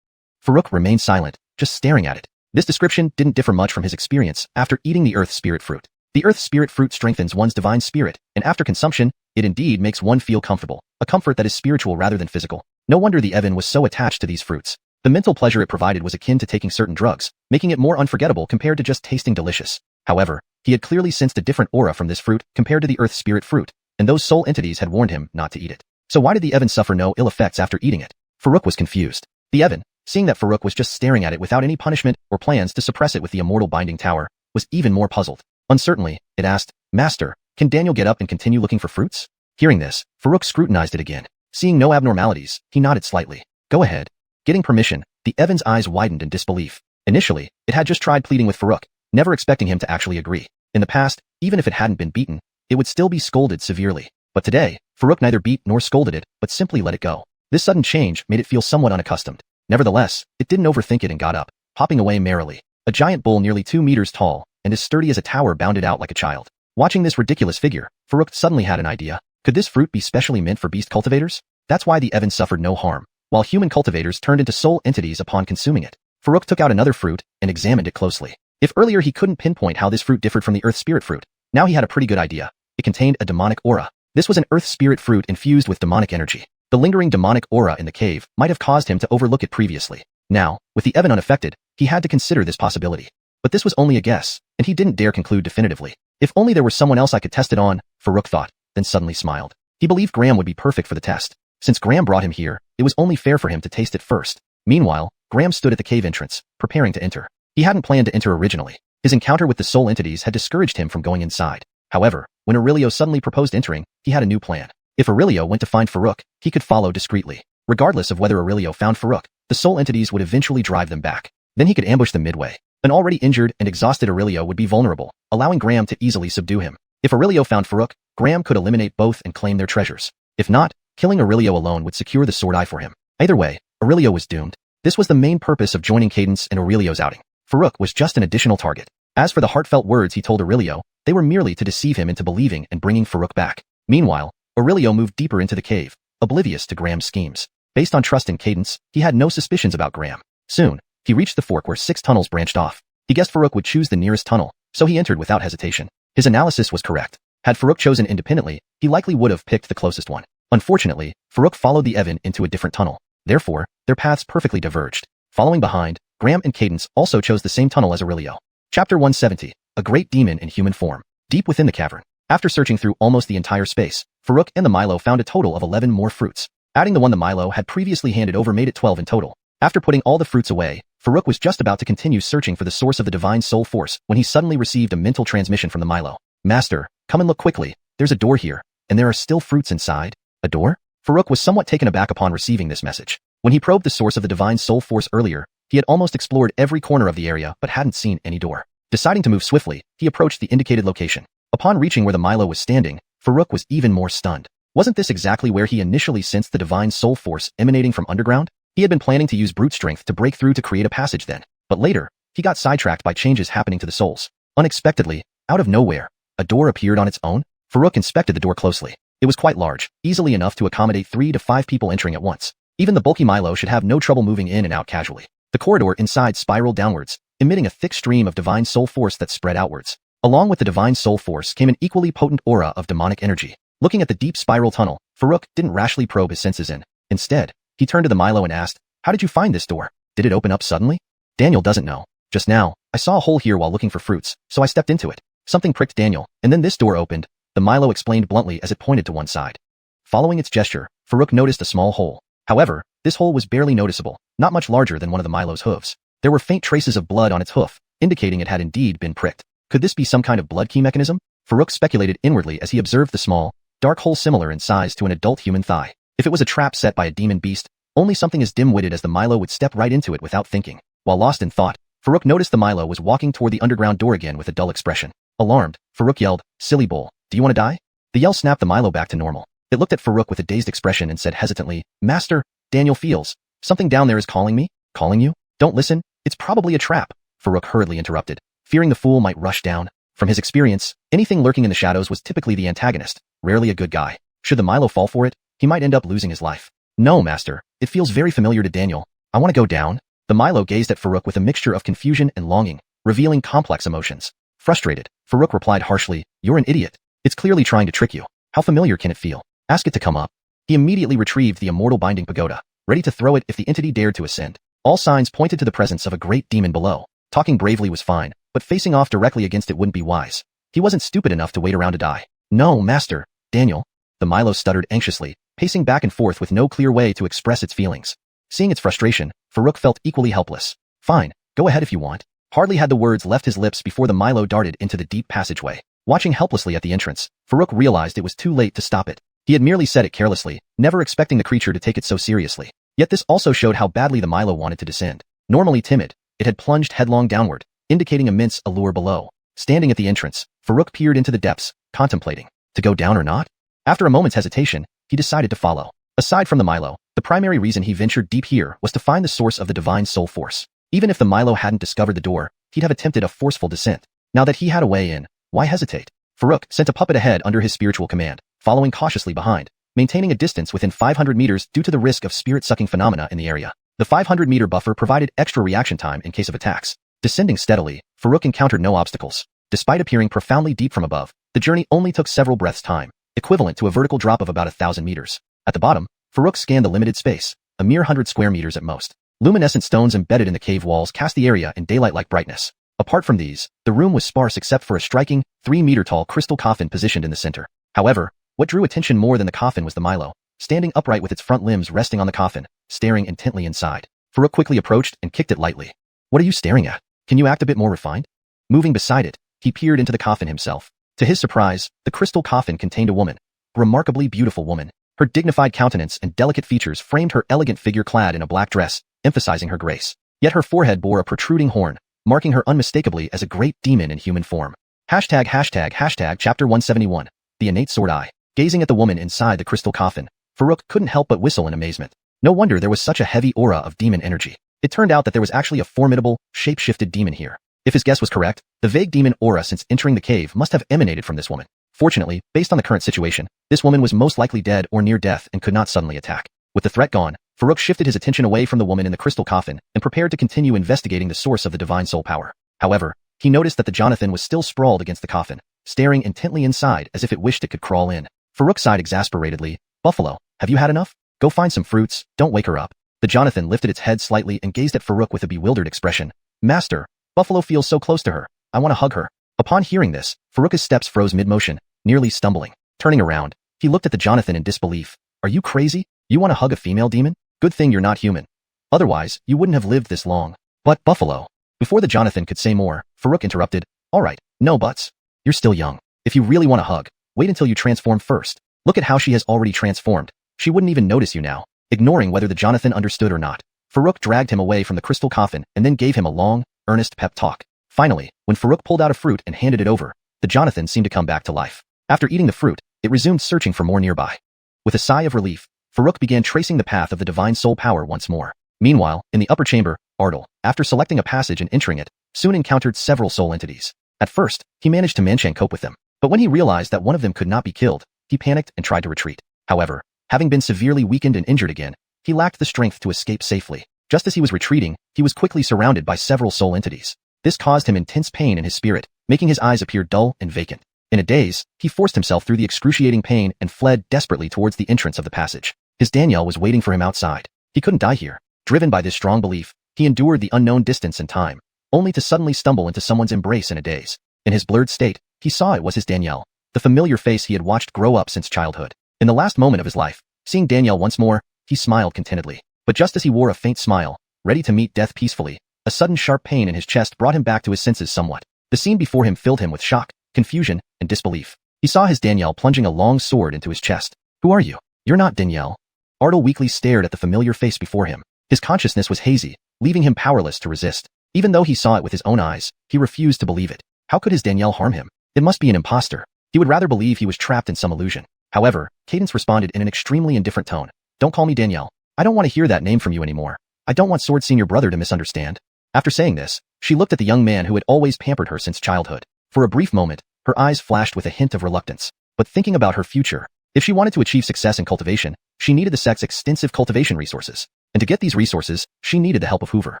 Farouk remained silent, just staring at it. This description didn't differ much from his experience after eating the earth spirit fruit. The earth spirit fruit strengthens one's divine spirit, and after consumption, it indeed makes one feel comfortable, a comfort that is spiritual rather than physical. No wonder the Evan was so attached to these fruits. The mental pleasure it provided was akin to taking certain drugs, making it more unforgettable compared to just tasting delicious. However, he had clearly sensed a different aura from this fruit compared to the earth spirit fruit, and those soul entities had warned him not to eat it. So why did the Evan suffer no ill effects after eating it? Farouk was confused. The Evan, seeing that Farouk was just staring at it without any punishment or plans to suppress it with the immortal binding tower, was even more puzzled. Uncertainly, it asked, "Master, can Daniel get up and continue looking for fruits?" Hearing this, Farouk scrutinized it again. Seeing no abnormalities, he nodded slightly. "Go ahead." Getting permission, the Evan's eyes widened in disbelief. Initially, it had just tried pleading with Farouk, never expecting him to actually agree. In the past, even if it hadn't been beaten, it would still be scolded severely. But today, Farouk neither beat nor scolded it, but simply let it go. This sudden change made it feel somewhat unaccustomed. Nevertheless, it didn't overthink it and got up, hopping away merrily. A giant bull nearly 2 meters tall, and as sturdy as a tower bounded out like a child. Watching this ridiculous figure, Farouk suddenly had an idea. Could this fruit be specially meant for beast cultivators? That's why the Evan suffered no harm, while human cultivators turned into soul entities upon consuming it. Farouk took out another fruit and examined it closely. If earlier he couldn't pinpoint how this fruit differed from the earth spirit fruit, now he had a pretty good idea. It contained a demonic aura. This was an earth spirit fruit infused with demonic energy. The lingering demonic aura in the cave might have caused him to overlook it previously. Now, with the Evan unaffected, he had to consider this possibility. But this was only a guess, and he didn't dare conclude definitively. If only there were someone else I could test it on, Farouk thought, then suddenly smiled. He believed Graham would be perfect for the test. Since Graham brought him here, it was only fair for him to taste it first. Meanwhile, Graham stood at the cave entrance, preparing to enter. He hadn't planned to enter originally. His encounter with the soul entities had discouraged him from going inside. However, when Aurelio suddenly proposed entering, he had a new plan. If Aurelio went to find Farouk, he could follow discreetly. Regardless of whether Aurelio found Farouk, the soul entities would eventually drive them back. Then he could ambush them midway. An already injured and exhausted Aurelio would be vulnerable, allowing Graham to easily subdue him. If Aurelio found Farouk, Graham could eliminate both and claim their treasures. If not, killing Aurelio alone would secure the sword eye for him. Either way, Aurelio was doomed. This was the main purpose of joining Cadence and Aurelio's outing. Farouk was just an additional target. As for the heartfelt words he told Aurelio, they were merely to deceive him into believing and bringing Farouk back. Meanwhile, Aurelio moved deeper into the cave, oblivious to Graham's schemes. Based on trust in Cadence, he had no suspicions about Graham. Soon, he reached the fork where 6 tunnels branched off. He guessed Farouk would choose the nearest tunnel, so he entered without hesitation. His analysis was correct. Had Farouk chosen independently, he likely would have picked the closest one. Unfortunately, Farouk followed the Evan into a different tunnel. Therefore, their paths perfectly diverged. Following behind, Graham and Cadence also chose the same tunnel as Aurelio. Chapter 170, A Great Demon in Human Form. Deep within the cavern, after searching through almost the entire space, Farouk and the Milo found a total of 11 more fruits. Adding the one the Milo had previously handed over made it 12 in total. After putting all the fruits away, Farouk was just about to continue searching for the source of the divine soul force when he suddenly received a mental transmission from the Milo. "Master, come and look quickly. There's a door here, and there are still fruits inside." A door? Farouk was somewhat taken aback upon receiving this message. When he probed the source of the divine soul force earlier, he had almost explored every corner of the area but hadn't seen any door. Deciding to move swiftly, he approached the indicated location. Upon reaching where the Milo was standing, Farouk was even more stunned. Wasn't this exactly where he initially sensed the divine soul force emanating from underground? He had been planning to use brute strength to break through to create a passage then. But later, he got sidetracked by changes happening to the souls. Unexpectedly, out of nowhere, a door appeared on its own. Farouk inspected the door closely. It was quite large, easily enough to accommodate 3 to 5 people entering at once. Even the bulky Milo should have no trouble moving in and out casually. The corridor inside spiraled downwards, emitting a thick stream of divine soul force that spread outwards. Along with the divine soul force came an equally potent aura of demonic energy. Looking at the deep spiral tunnel, Farouk didn't rashly probe his senses in. Instead, he turned to the Milo and asked, "How did you find this door? Did it open up suddenly?" Daniel doesn't know. Just now, I saw a hole here while looking for fruits, so I stepped into it. Something pricked Daniel, and then this door opened, the Milo explained bluntly as it pointed to one side. Following its gesture, Farouk noticed a small hole. However, this hole was barely noticeable, not much larger than one of the Milo's hooves. There were faint traces of blood on its hoof, indicating it had indeed been pricked. Could this be some kind of blood key mechanism? Farouk speculated inwardly as he observed the small, dark hole similar in size to an adult human thigh. If it was a trap set by a demon beast, only something as dim-witted as the Milo would step right into it without thinking. While lost in thought, Farouk noticed the Milo was walking toward the underground door again with a dull expression. Alarmed, Farouk yelled, "Silly bull, do you want to die?" The yell snapped the Milo back to normal. It looked at Farouk with a dazed expression and said hesitantly, "Master, Daniel feels. Something down there is calling me." "Calling you? Don't listen. It's probably a trap," Farouk hurriedly interrupted, fearing the fool might rush down. From his experience, anything lurking in the shadows was typically the antagonist, rarely a good guy. Should the Milo fall for it, he might end up losing his life. "No, master. It feels very familiar to Daniel. I want to go down." The Milo gazed at Farouk with a mixture of confusion and longing, revealing complex emotions. Frustrated, Farouk replied harshly, "You're an idiot. It's clearly trying to trick you. How familiar can it feel? Ask it to come up." He immediately retrieved the immortal binding pagoda, ready to throw it if the entity dared to ascend. All signs pointed to the presence of a great demon below. Talking bravely was fine, but facing off directly against it wouldn't be wise. He wasn't stupid enough to wait around to die. "No, master, Daniel." The Milo stuttered anxiously, pacing back and forth with no clear way to express its feelings. Seeing its frustration, Farouk felt equally helpless. "Fine, go ahead if you want." Hardly had the words left his lips before the Milo darted into the deep passageway. Watching helplessly at the entrance, Farouk realized it was too late to stop it. He had merely said it carelessly, never expecting the creature to take it so seriously. Yet this also showed how badly the Milo wanted to descend. Normally timid, it had plunged headlong downward, indicating immense allure below. Standing at the entrance, Farouk peered into the depths, contemplating, to go down or not? After a moment's hesitation, he decided to follow. Aside from the Milo, the primary reason he ventured deep here was to find the source of the divine soul force. Even if the Milo hadn't discovered the door, he'd have attempted a forceful descent. Now that he had a way in, why hesitate? Farouk sent a puppet ahead under his spiritual command, following cautiously behind, maintaining a distance within 500 meters due to the risk of spirit-sucking phenomena in the area. The 500-meter buffer provided extra reaction time in case of attacks. Descending steadily, Farouk encountered no obstacles. Despite appearing profoundly deep from above, the journey only took several breaths' time, equivalent to a vertical drop of about 1,000 meters. At the bottom, Farouk scanned the limited space, a mere 100 square meters at most. Luminescent stones embedded in the cave walls cast the area in daylight-like brightness. Apart from these, the room was sparse except for a striking, 3-meter-tall crystal coffin positioned in the center. However, what drew attention more than the coffin was the Milo, standing upright with its front limbs resting on the coffin, staring intently inside. Farouk quickly approached and kicked it lightly. "What are you staring at? Can you act a bit more refined?" Moving beside it, he peered into the coffin himself. To his surprise, the crystal coffin contained a woman. A remarkably beautiful woman. Her dignified countenance and delicate features framed her elegant figure clad in a black dress, emphasizing her grace. Yet her forehead bore a protruding horn, marking her unmistakably as a great demon in human form. Chapter 171. The innate sword eye. Gazing at the woman inside the crystal coffin, Farouk couldn't help but whistle in amazement. No wonder there was such a heavy aura of demon energy. It turned out that there was actually a formidable, shape-shifted demon here. If his guess was correct, the vague demon aura since entering the cave must have emanated from this woman. Fortunately, based on the current situation, this woman was most likely dead or near death and could not suddenly attack. With the threat gone, Farouk shifted his attention away from the woman in the crystal coffin and prepared to continue investigating the source of the divine soul power. However, he noticed that the Jonathan was still sprawled against the coffin, staring intently inside as if it wished it could crawl in. Farouk sighed exasperatedly. "Buffalo, have you had enough? Go find some fruits, don't wake her up." The Jonathan lifted its head slightly and gazed at Farouk with a bewildered expression. "Master, Buffalo feels so close to her, I want to hug her." Upon hearing this, Farouk's steps froze mid-motion, nearly stumbling. Turning around, he looked at the Jonathan in disbelief. "Are you crazy? You want to hug a female demon? Good thing you're not human. Otherwise, you wouldn't have lived this long." "But Buffalo..." Before the Jonathan could say more, Farouk interrupted. "Alright, no buts. You're still young. If you really want to hug, wait until you transform first. Look at how she has already transformed. She wouldn't even notice you now." Ignoring whether the Jonathan understood or not, Farouk dragged him away from the crystal coffin and then gave him a long, earnest pep talk. Finally, when Farouk pulled out a fruit and handed it over, the Jonathan seemed to come back to life. After eating the fruit, it resumed searching for more nearby. With a sigh of relief, Farouk began tracing the path of the divine soul power once more. Meanwhile, in the upper chamber, Ardal, after selecting a passage and entering it, soon encountered several soul entities. At first, he managed to manchen cope with them, but when he realized that one of them could not be killed, he panicked and tried to retreat. However, having been severely weakened and injured again, he lacked the strength to escape safely. Just as he was retreating, he was quickly surrounded by several soul entities. This caused him intense pain in his spirit, making his eyes appear dull and vacant. In a daze, he forced himself through the excruciating pain and fled desperately towards the entrance of the passage. His Danielle was waiting for him outside. He couldn't die here. Driven by this strong belief, he endured the unknown distance and time, only to suddenly stumble into someone's embrace in a daze. In his blurred state, he saw it was his Danielle, the familiar face he had watched grow up since childhood. In the last moment of his life, seeing Danielle once more, he smiled contentedly. But just as he wore a faint smile, ready to meet death peacefully, a sudden sharp pain in his chest brought him back to his senses somewhat. The scene before him filled him with shock, confusion, and disbelief. He saw his Danielle plunging a long sword into his chest. "Who are you? You're not Danielle." Ardal weakly stared at the familiar face before him. His consciousness was hazy, leaving him powerless to resist. Even though he saw it with his own eyes, he refused to believe it. How could his Danielle harm him? It must be an imposter. He would rather believe he was trapped in some illusion. However, Cadence responded in an extremely indifferent tone. "Don't call me Danielle. I don't want to hear that name from you anymore. I don't want Sword Senior Brother to misunderstand." After saying this, she looked at the young man who had always pampered her since childhood. For a brief moment, her eyes flashed with a hint of reluctance. But thinking about her future, if she wanted to achieve success in cultivation, she needed the sect's extensive cultivation resources. And to get these resources, she needed the help of Hoover.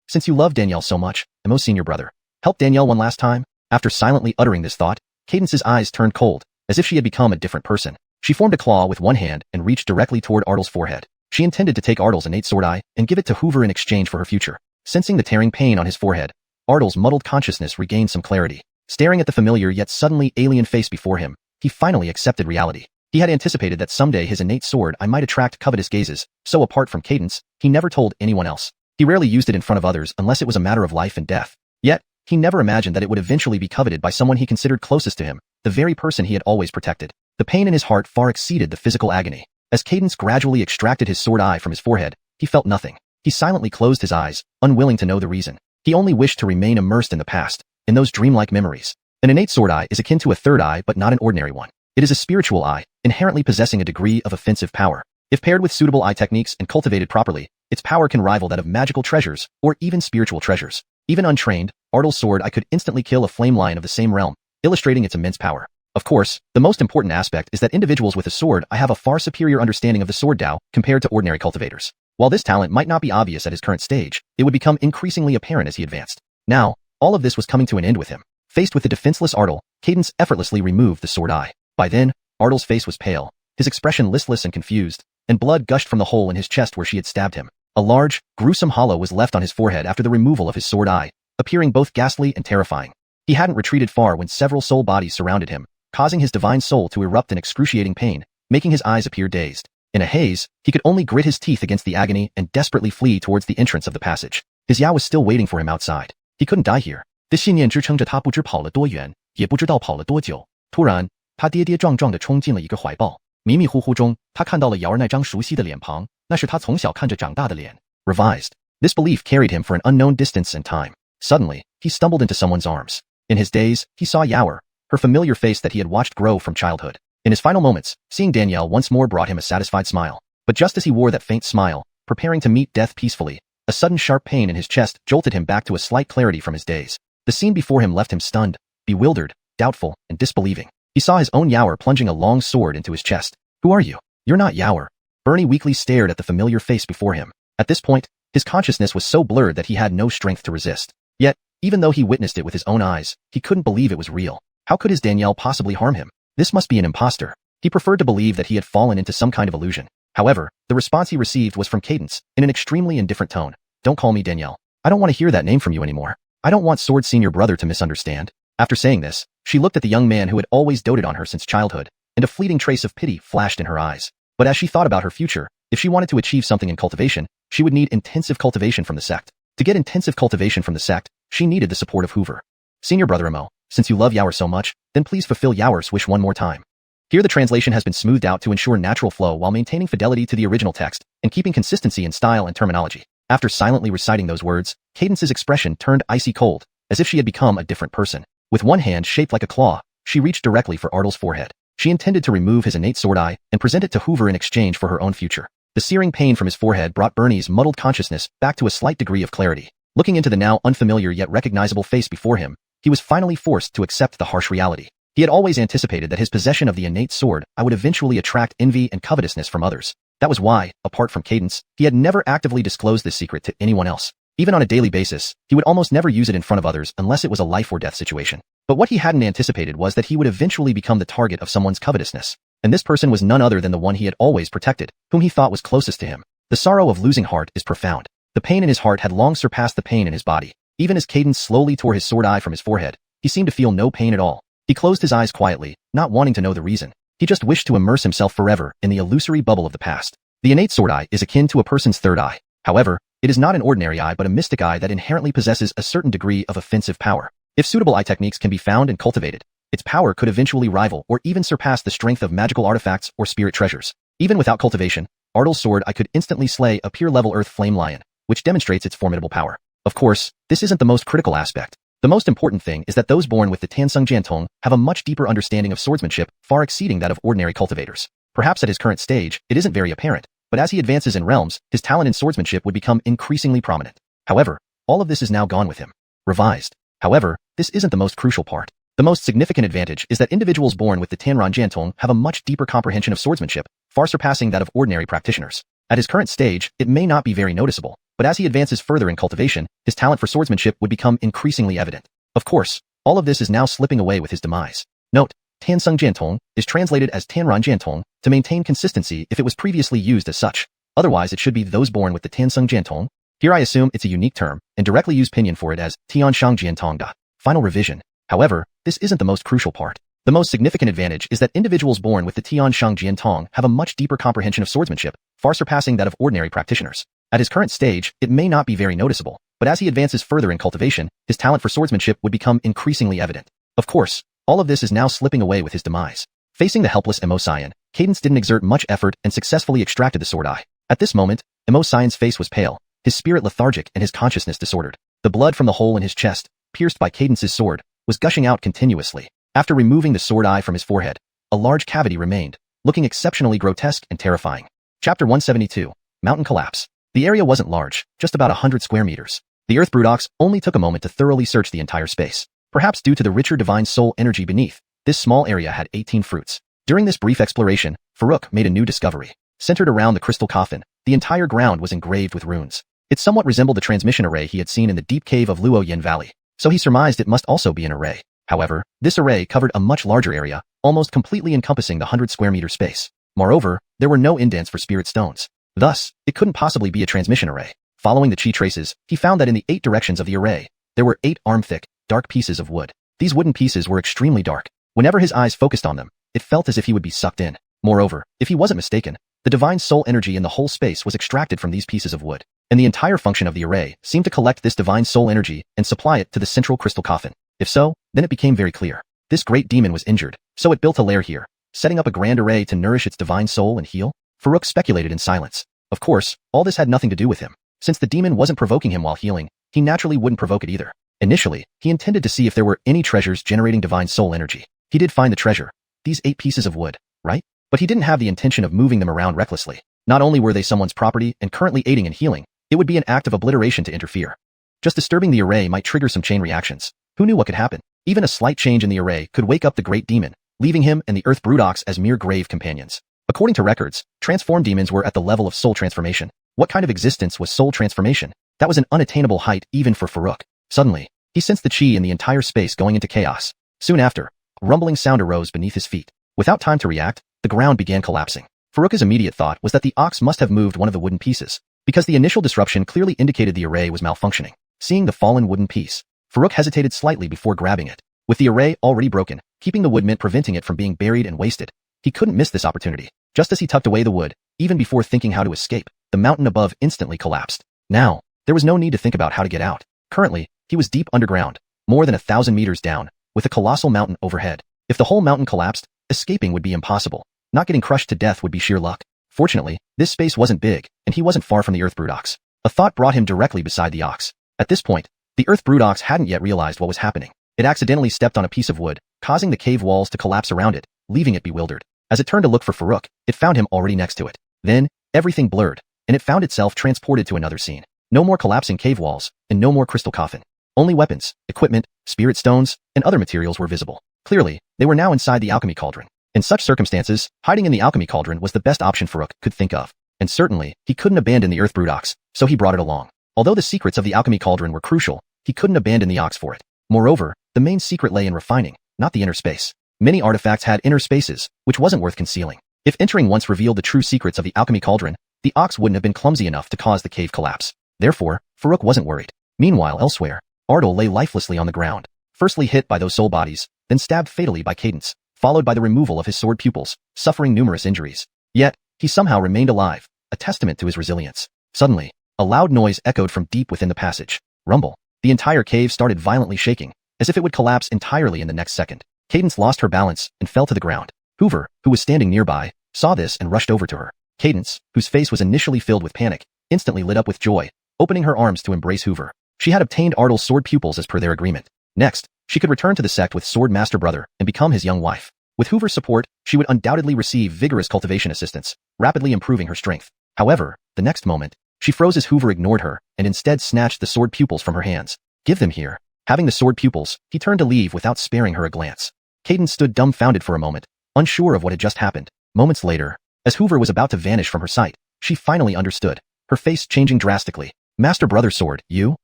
"Since you love Danielle so much, Emo Senior Brother, help Danielle one last time." After silently uttering this thought, Cadence's eyes turned cold, as if she had become a different person. She formed a claw with one hand and reached directly toward Ardle's forehead. She intended to take Ardle's innate sword eye and give it to Hoover in exchange for her future. Sensing the tearing pain on his forehead, Ardle's muddled consciousness regained some clarity. Staring at the familiar yet suddenly alien face before him, he finally accepted reality. He had anticipated that someday his innate sword eye might attract covetous gazes, so apart from Cadence, he never told anyone else. He rarely used it in front of others unless it was a matter of life and death. Yet, he never imagined that it would eventually be coveted by someone he considered closest to him, the very person he had always protected. The pain in his heart far exceeded the physical agony. As Cadence gradually extracted his sword eye from his forehead, he felt nothing. He silently closed his eyes, unwilling to know the reason. He only wished to remain immersed in the past, in those dreamlike memories. An innate sword eye is akin to a third eye but not an ordinary one. It is a spiritual eye, inherently possessing a degree of offensive power. If paired with suitable eye techniques and cultivated properly, its power can rival that of magical treasures or even spiritual treasures. Even untrained, Ardle's sword eye could instantly kill a flame lion of the same realm, illustrating its immense power. Of course, the most important aspect is that individuals with a sword eye have a far superior understanding of the sword Dao compared to ordinary cultivators. While this talent might not be obvious at his current stage, it would become increasingly apparent as he advanced. Now, all of this was coming to an end with him. Faced with the defenseless Ardle, Cadence effortlessly removed the sword eye. By then, Ardle's face was pale, his expression listless and confused, and blood gushed from the hole in his chest where she had stabbed him. A large, gruesome hollow was left on his forehead after the removal of his sword eye, appearing both ghastly and terrifying. He hadn't retreated far when several soul bodies surrounded him, causing his divine soul to erupt in excruciating pain, making his eyes appear dazed. In a haze, he could only grit his teeth against the agony and desperately flee towards the entrance of the passage. His Yao was still waiting for him outside. He couldn't die here. 的信念支撑着他不知跑了多远，也不知道跑了多久。突然，他跌跌撞撞地冲进了一个怀抱。迷迷糊糊中，他看到了瑶儿那张熟悉的脸庞，那是他从小看着长大的脸。Revised. This belief carried him for an unknown distance and time. Suddenly, he stumbled into someone's arms. In his daze, he saw Yaoer, her familiar face that he had watched grow from childhood. In his final moments, seeing Danielle once more brought him a satisfied smile. But just as he wore that faint smile, preparing to meet death peacefully, a sudden sharp pain in his chest jolted him back to a slight clarity from his daze. The scene before him left him stunned, bewildered, doubtful, and disbelieving. He saw his own Yaoer plunging a long sword into his chest. Who are you? You're not Yaoer. Bernie weakly stared at the familiar face before him. At this point, his consciousness was so blurred that he had no strength to resist. Yet, even though he witnessed it with his own eyes, he couldn't believe it was real. How could his Danielle possibly harm him? This must be an imposter. He preferred to believe that he had fallen into some kind of illusion. However, the response he received was from Cadence, in an extremely indifferent tone. Don't call me Danielle. I don't want to hear that name from you anymore. I don't want Sword Senior Brother to misunderstand. After saying this, she looked at the young man who had always doted on her since childhood, and a fleeting trace of pity flashed in her eyes. But as she thought about her future, if she wanted to achieve something in cultivation, she would need intensive cultivation from the sect. To get intensive cultivation from the sect, she needed the support of Hoover. Senior Brother Amo, since you love Yaoer so much, then please fulfill Yaoer's wish one more time. Here the translation has been smoothed out to ensure natural flow while maintaining fidelity to the original text and keeping consistency in style and terminology. After silently reciting those words, Cadence's expression turned icy cold, as if she had become a different person. With one hand shaped like a claw, she reached directly for Ardle's forehead. She intended to remove his innate sword eye and present it to Hoover in exchange for her own future. The searing pain from his forehead brought Bernie's muddled consciousness back to a slight degree of clarity. Looking into the now unfamiliar yet recognizable face before him, he was finally forced to accept the harsh reality. He had always anticipated that his possession of the innate sword eye would eventually attract envy and covetousness from others. That was why, apart from Cadence, he had never actively disclosed this secret to anyone else. Even on a daily basis, he would almost never use it in front of others unless it was a life or death situation. But what he hadn't anticipated was that he would eventually become the target of someone's covetousness. And this person was none other than the one he had always protected, whom he thought was closest to him. The sorrow of losing heart is profound. The pain in his heart had long surpassed the pain in his body. Even as Cadence slowly tore his sword eye from his forehead, he seemed to feel no pain at all. He closed his eyes quietly, not wanting to know the reason. He just wished to immerse himself forever in the illusory bubble of the past. The innate sword eye is akin to a person's third eye. However, it is not an ordinary eye but a mystic eye that inherently possesses a certain degree of offensive power. If suitable eye techniques can be found and cultivated, its power could eventually rival or even surpass the strength of magical artifacts or spirit treasures. Even without cultivation, Ardle's sword eye could instantly slay a pure-level earth flame lion, which demonstrates its formidable power. Of course, this isn't the most critical aspect. The most important thing is that those born with the Tansung Jiantong have a much deeper understanding of swordsmanship, far exceeding that of ordinary cultivators. Perhaps at his current stage, it isn't very apparent, but as he advances in realms, his talent in swordsmanship would become increasingly prominent. However, all of this is now gone with him. Revised. However, this isn't the most crucial part. The most significant advantage is that individuals born with the Tanran Jiantong have a much deeper comprehension of swordsmanship, far surpassing that of ordinary practitioners. At his current stage, it may not be very noticeable, but as he advances further in cultivation, his talent for swordsmanship would become increasingly evident. Of course, All of this is now slipping away with his demise. Note, Tansung Jiantong is translated as Tanran Jiantong to maintain consistency if it was previously used as such. Otherwise, it should be those born with the Tansung Jiantong. Here I assume it's a unique term and directly use pinyin for it as Tianshang Jiantong Da. Final revision. However, this isn't the most crucial part. The most significant advantage is that individuals born with the Tianshang Jiantong have a much deeper comprehension of swordsmanship, far surpassing that of ordinary practitioners. At his current stage, it may not be very noticeable, but as he advances further in cultivation, his talent for swordsmanship would become increasingly evident. Of course, all of this is now slipping away with his demise. Facing the helpless Emo-Cyan, Cadence didn't exert much effort and successfully extracted the sword eye. At this moment, Emo-Cyan's face was pale, his spirit lethargic and his consciousness disordered. The blood from the hole in his chest, pierced by Cadence's sword, was gushing out continuously. After removing the sword eye from his forehead, a large cavity remained, looking exceptionally grotesque and terrifying. Chapter 172. Mountain Collapse. The area wasn't large, just about 100 square meters. The Earth Brutox only took a moment to thoroughly search the entire space. Perhaps due to the richer divine soul energy beneath, this small area had 18 fruits. During this brief exploration, Farouk made a new discovery. Centered around the crystal coffin, the entire ground was engraved with runes. It somewhat resembled the transmission array he had seen in the deep cave of Luo Yin Valley, so he surmised it must also be an array. However, this array covered a much larger area, almost completely encompassing the 100 square meter space. Moreover, there were no indents for spirit stones. Thus, it couldn't possibly be a transmission array. Following the chi traces, he found that in the 8 directions of the array, there were 8 arm-thick, dark pieces of wood. These wooden pieces were extremely dark. Whenever his eyes focused on them, it felt as if he would be sucked in. Moreover, if he wasn't mistaken, the divine soul energy in the whole space was extracted from these pieces of wood, and the entire function of the array seemed to collect this divine soul energy and supply it to the central crystal coffin. If so, then it became very clear. This great demon was injured, so it built a lair here, setting up a grand array to nourish its divine soul and heal. Farouk speculated in silence. Of course, all this had nothing to do with him. Since the demon wasn't provoking him while healing, he naturally wouldn't provoke it either. Initially, he intended to see if there were any treasures generating divine soul energy. He did find the treasure, these 8 pieces of wood, right? But he didn't have the intention of moving them around recklessly. Not only were they someone's property and currently aiding in healing, it would be an act of obliteration to interfere. Just disturbing the array might trigger some chain reactions. Who knew what could happen? Even a slight change in the array could wake up the great demon, leaving him and the Earth Brutox as mere grave companions. According to records, transformed demons were at the level of soul transformation. What kind of existence was soul transformation? That was an unattainable height even for Farouk. Suddenly, he sensed the chi in the entire space going into chaos. Soon after, a rumbling sound arose beneath his feet. Without time to react, the ground began collapsing. Farouk's immediate thought was that the ox must have moved one of the wooden pieces, because the initial disruption clearly indicated the array was malfunctioning. Seeing the fallen wooden piece, Farouk hesitated slightly before grabbing it. With the array already broken, keeping the wood mint preventing it from being buried and wasted, he couldn't miss this opportunity. Just as he tucked away the wood, even before thinking how to escape, the mountain above instantly collapsed. Now, there was no need to think about how to get out. Currently, he was deep underground, more than 1,000 meters down, with a colossal mountain overhead. If the whole mountain collapsed, escaping would be impossible. Not getting crushed to death would be sheer luck. Fortunately, this space wasn't big, and he wasn't far from the Earth Brutox. A thought brought him directly beside the ox. At this point, the Earth Brutox hadn't yet realized what was happening. It accidentally stepped on a piece of wood, causing the cave walls to collapse around it, leaving it bewildered. As it turned to look for Farouk, it found him already next to it. Then, everything blurred, and it found itself transported to another scene. No more collapsing cave walls, and no more crystal coffin. Only weapons, equipment, spirit stones, and other materials were visible. Clearly, they were now inside the Alchemy Cauldron. In such circumstances, hiding in the Alchemy Cauldron was the best option Farouk could think of. And certainly, he couldn't abandon the Earth Brutox, so he brought it along. Although the secrets of the Alchemy Cauldron were crucial, he couldn't abandon the ox for it. Moreover, the main secret lay in refining, not the inner space. Many artifacts had inner spaces, which wasn't worth concealing. If entering once revealed the true secrets of the Alchemy Cauldron, the ox wouldn't have been clumsy enough to cause the cave collapse. Therefore, Farouk wasn't worried. Meanwhile, elsewhere, Ardal lay lifelessly on the ground, firstly hit by those soul bodies, then stabbed fatally by Cadence, followed by the removal of his sword pupils, suffering numerous injuries. Yet, he somehow remained alive, a testament to his resilience. Suddenly, a loud noise echoed from deep within the passage. Rumble. The entire cave started violently shaking, as if it would collapse entirely in the next second. Cadence lost her balance and fell to the ground. Hoover, who was standing nearby, saw this and rushed over to her. Cadence, whose face was initially filled with panic, instantly lit up with joy, opening her arms to embrace Hoover. She had obtained Ardal's sword pupils as per their agreement. Next, she could return to the sect with Sword Master Brother and become his young wife. With Hoover's support, she would undoubtedly receive vigorous cultivation assistance, rapidly improving her strength. However, the next moment, she froze as Hoover ignored her and instead snatched the sword pupils from her hands. Give them here. Having the sword pupils, he turned to leave without sparing her a glance. Cadence stood dumbfounded for a moment, unsure of what had just happened. Moments later, as Hoover was about to vanish from her sight, she finally understood, her face changing drastically. Master Brother Sword, you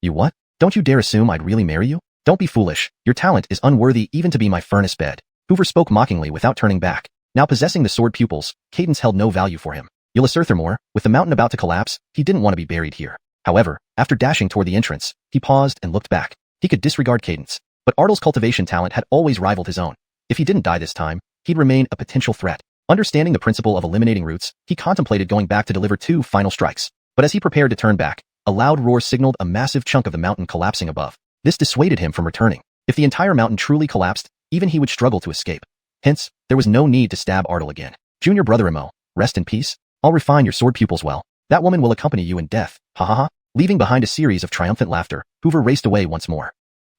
what? Don't you dare assume I'd really marry you? Don't be foolish. Your talent is unworthy even to be my furnace bed. Hoover spoke mockingly without turning back. Now possessing the sword pupils, Cadence held no value for him. Furthermore, with the mountain about to collapse, he didn't want to be buried here. However, after dashing toward the entrance, he paused and looked back. He could disregard Cadence, but Ardle's cultivation talent had always rivaled his own. If he didn't die this time, he'd remain a potential threat. Understanding the principle of eliminating roots, he contemplated going back to deliver 2 final strikes. But as he prepared to turn back, a loud roar signaled a massive chunk of the mountain collapsing above. This dissuaded him from returning. If the entire mountain truly collapsed, even he would struggle to escape. Hence, there was no need to stab Ardle again. Junior brother Imo, rest in peace. I'll refine your sword pupils well. That woman will accompany you in death. Ha ha ha. Leaving behind a series of triumphant laughter, Hoover raced away once more.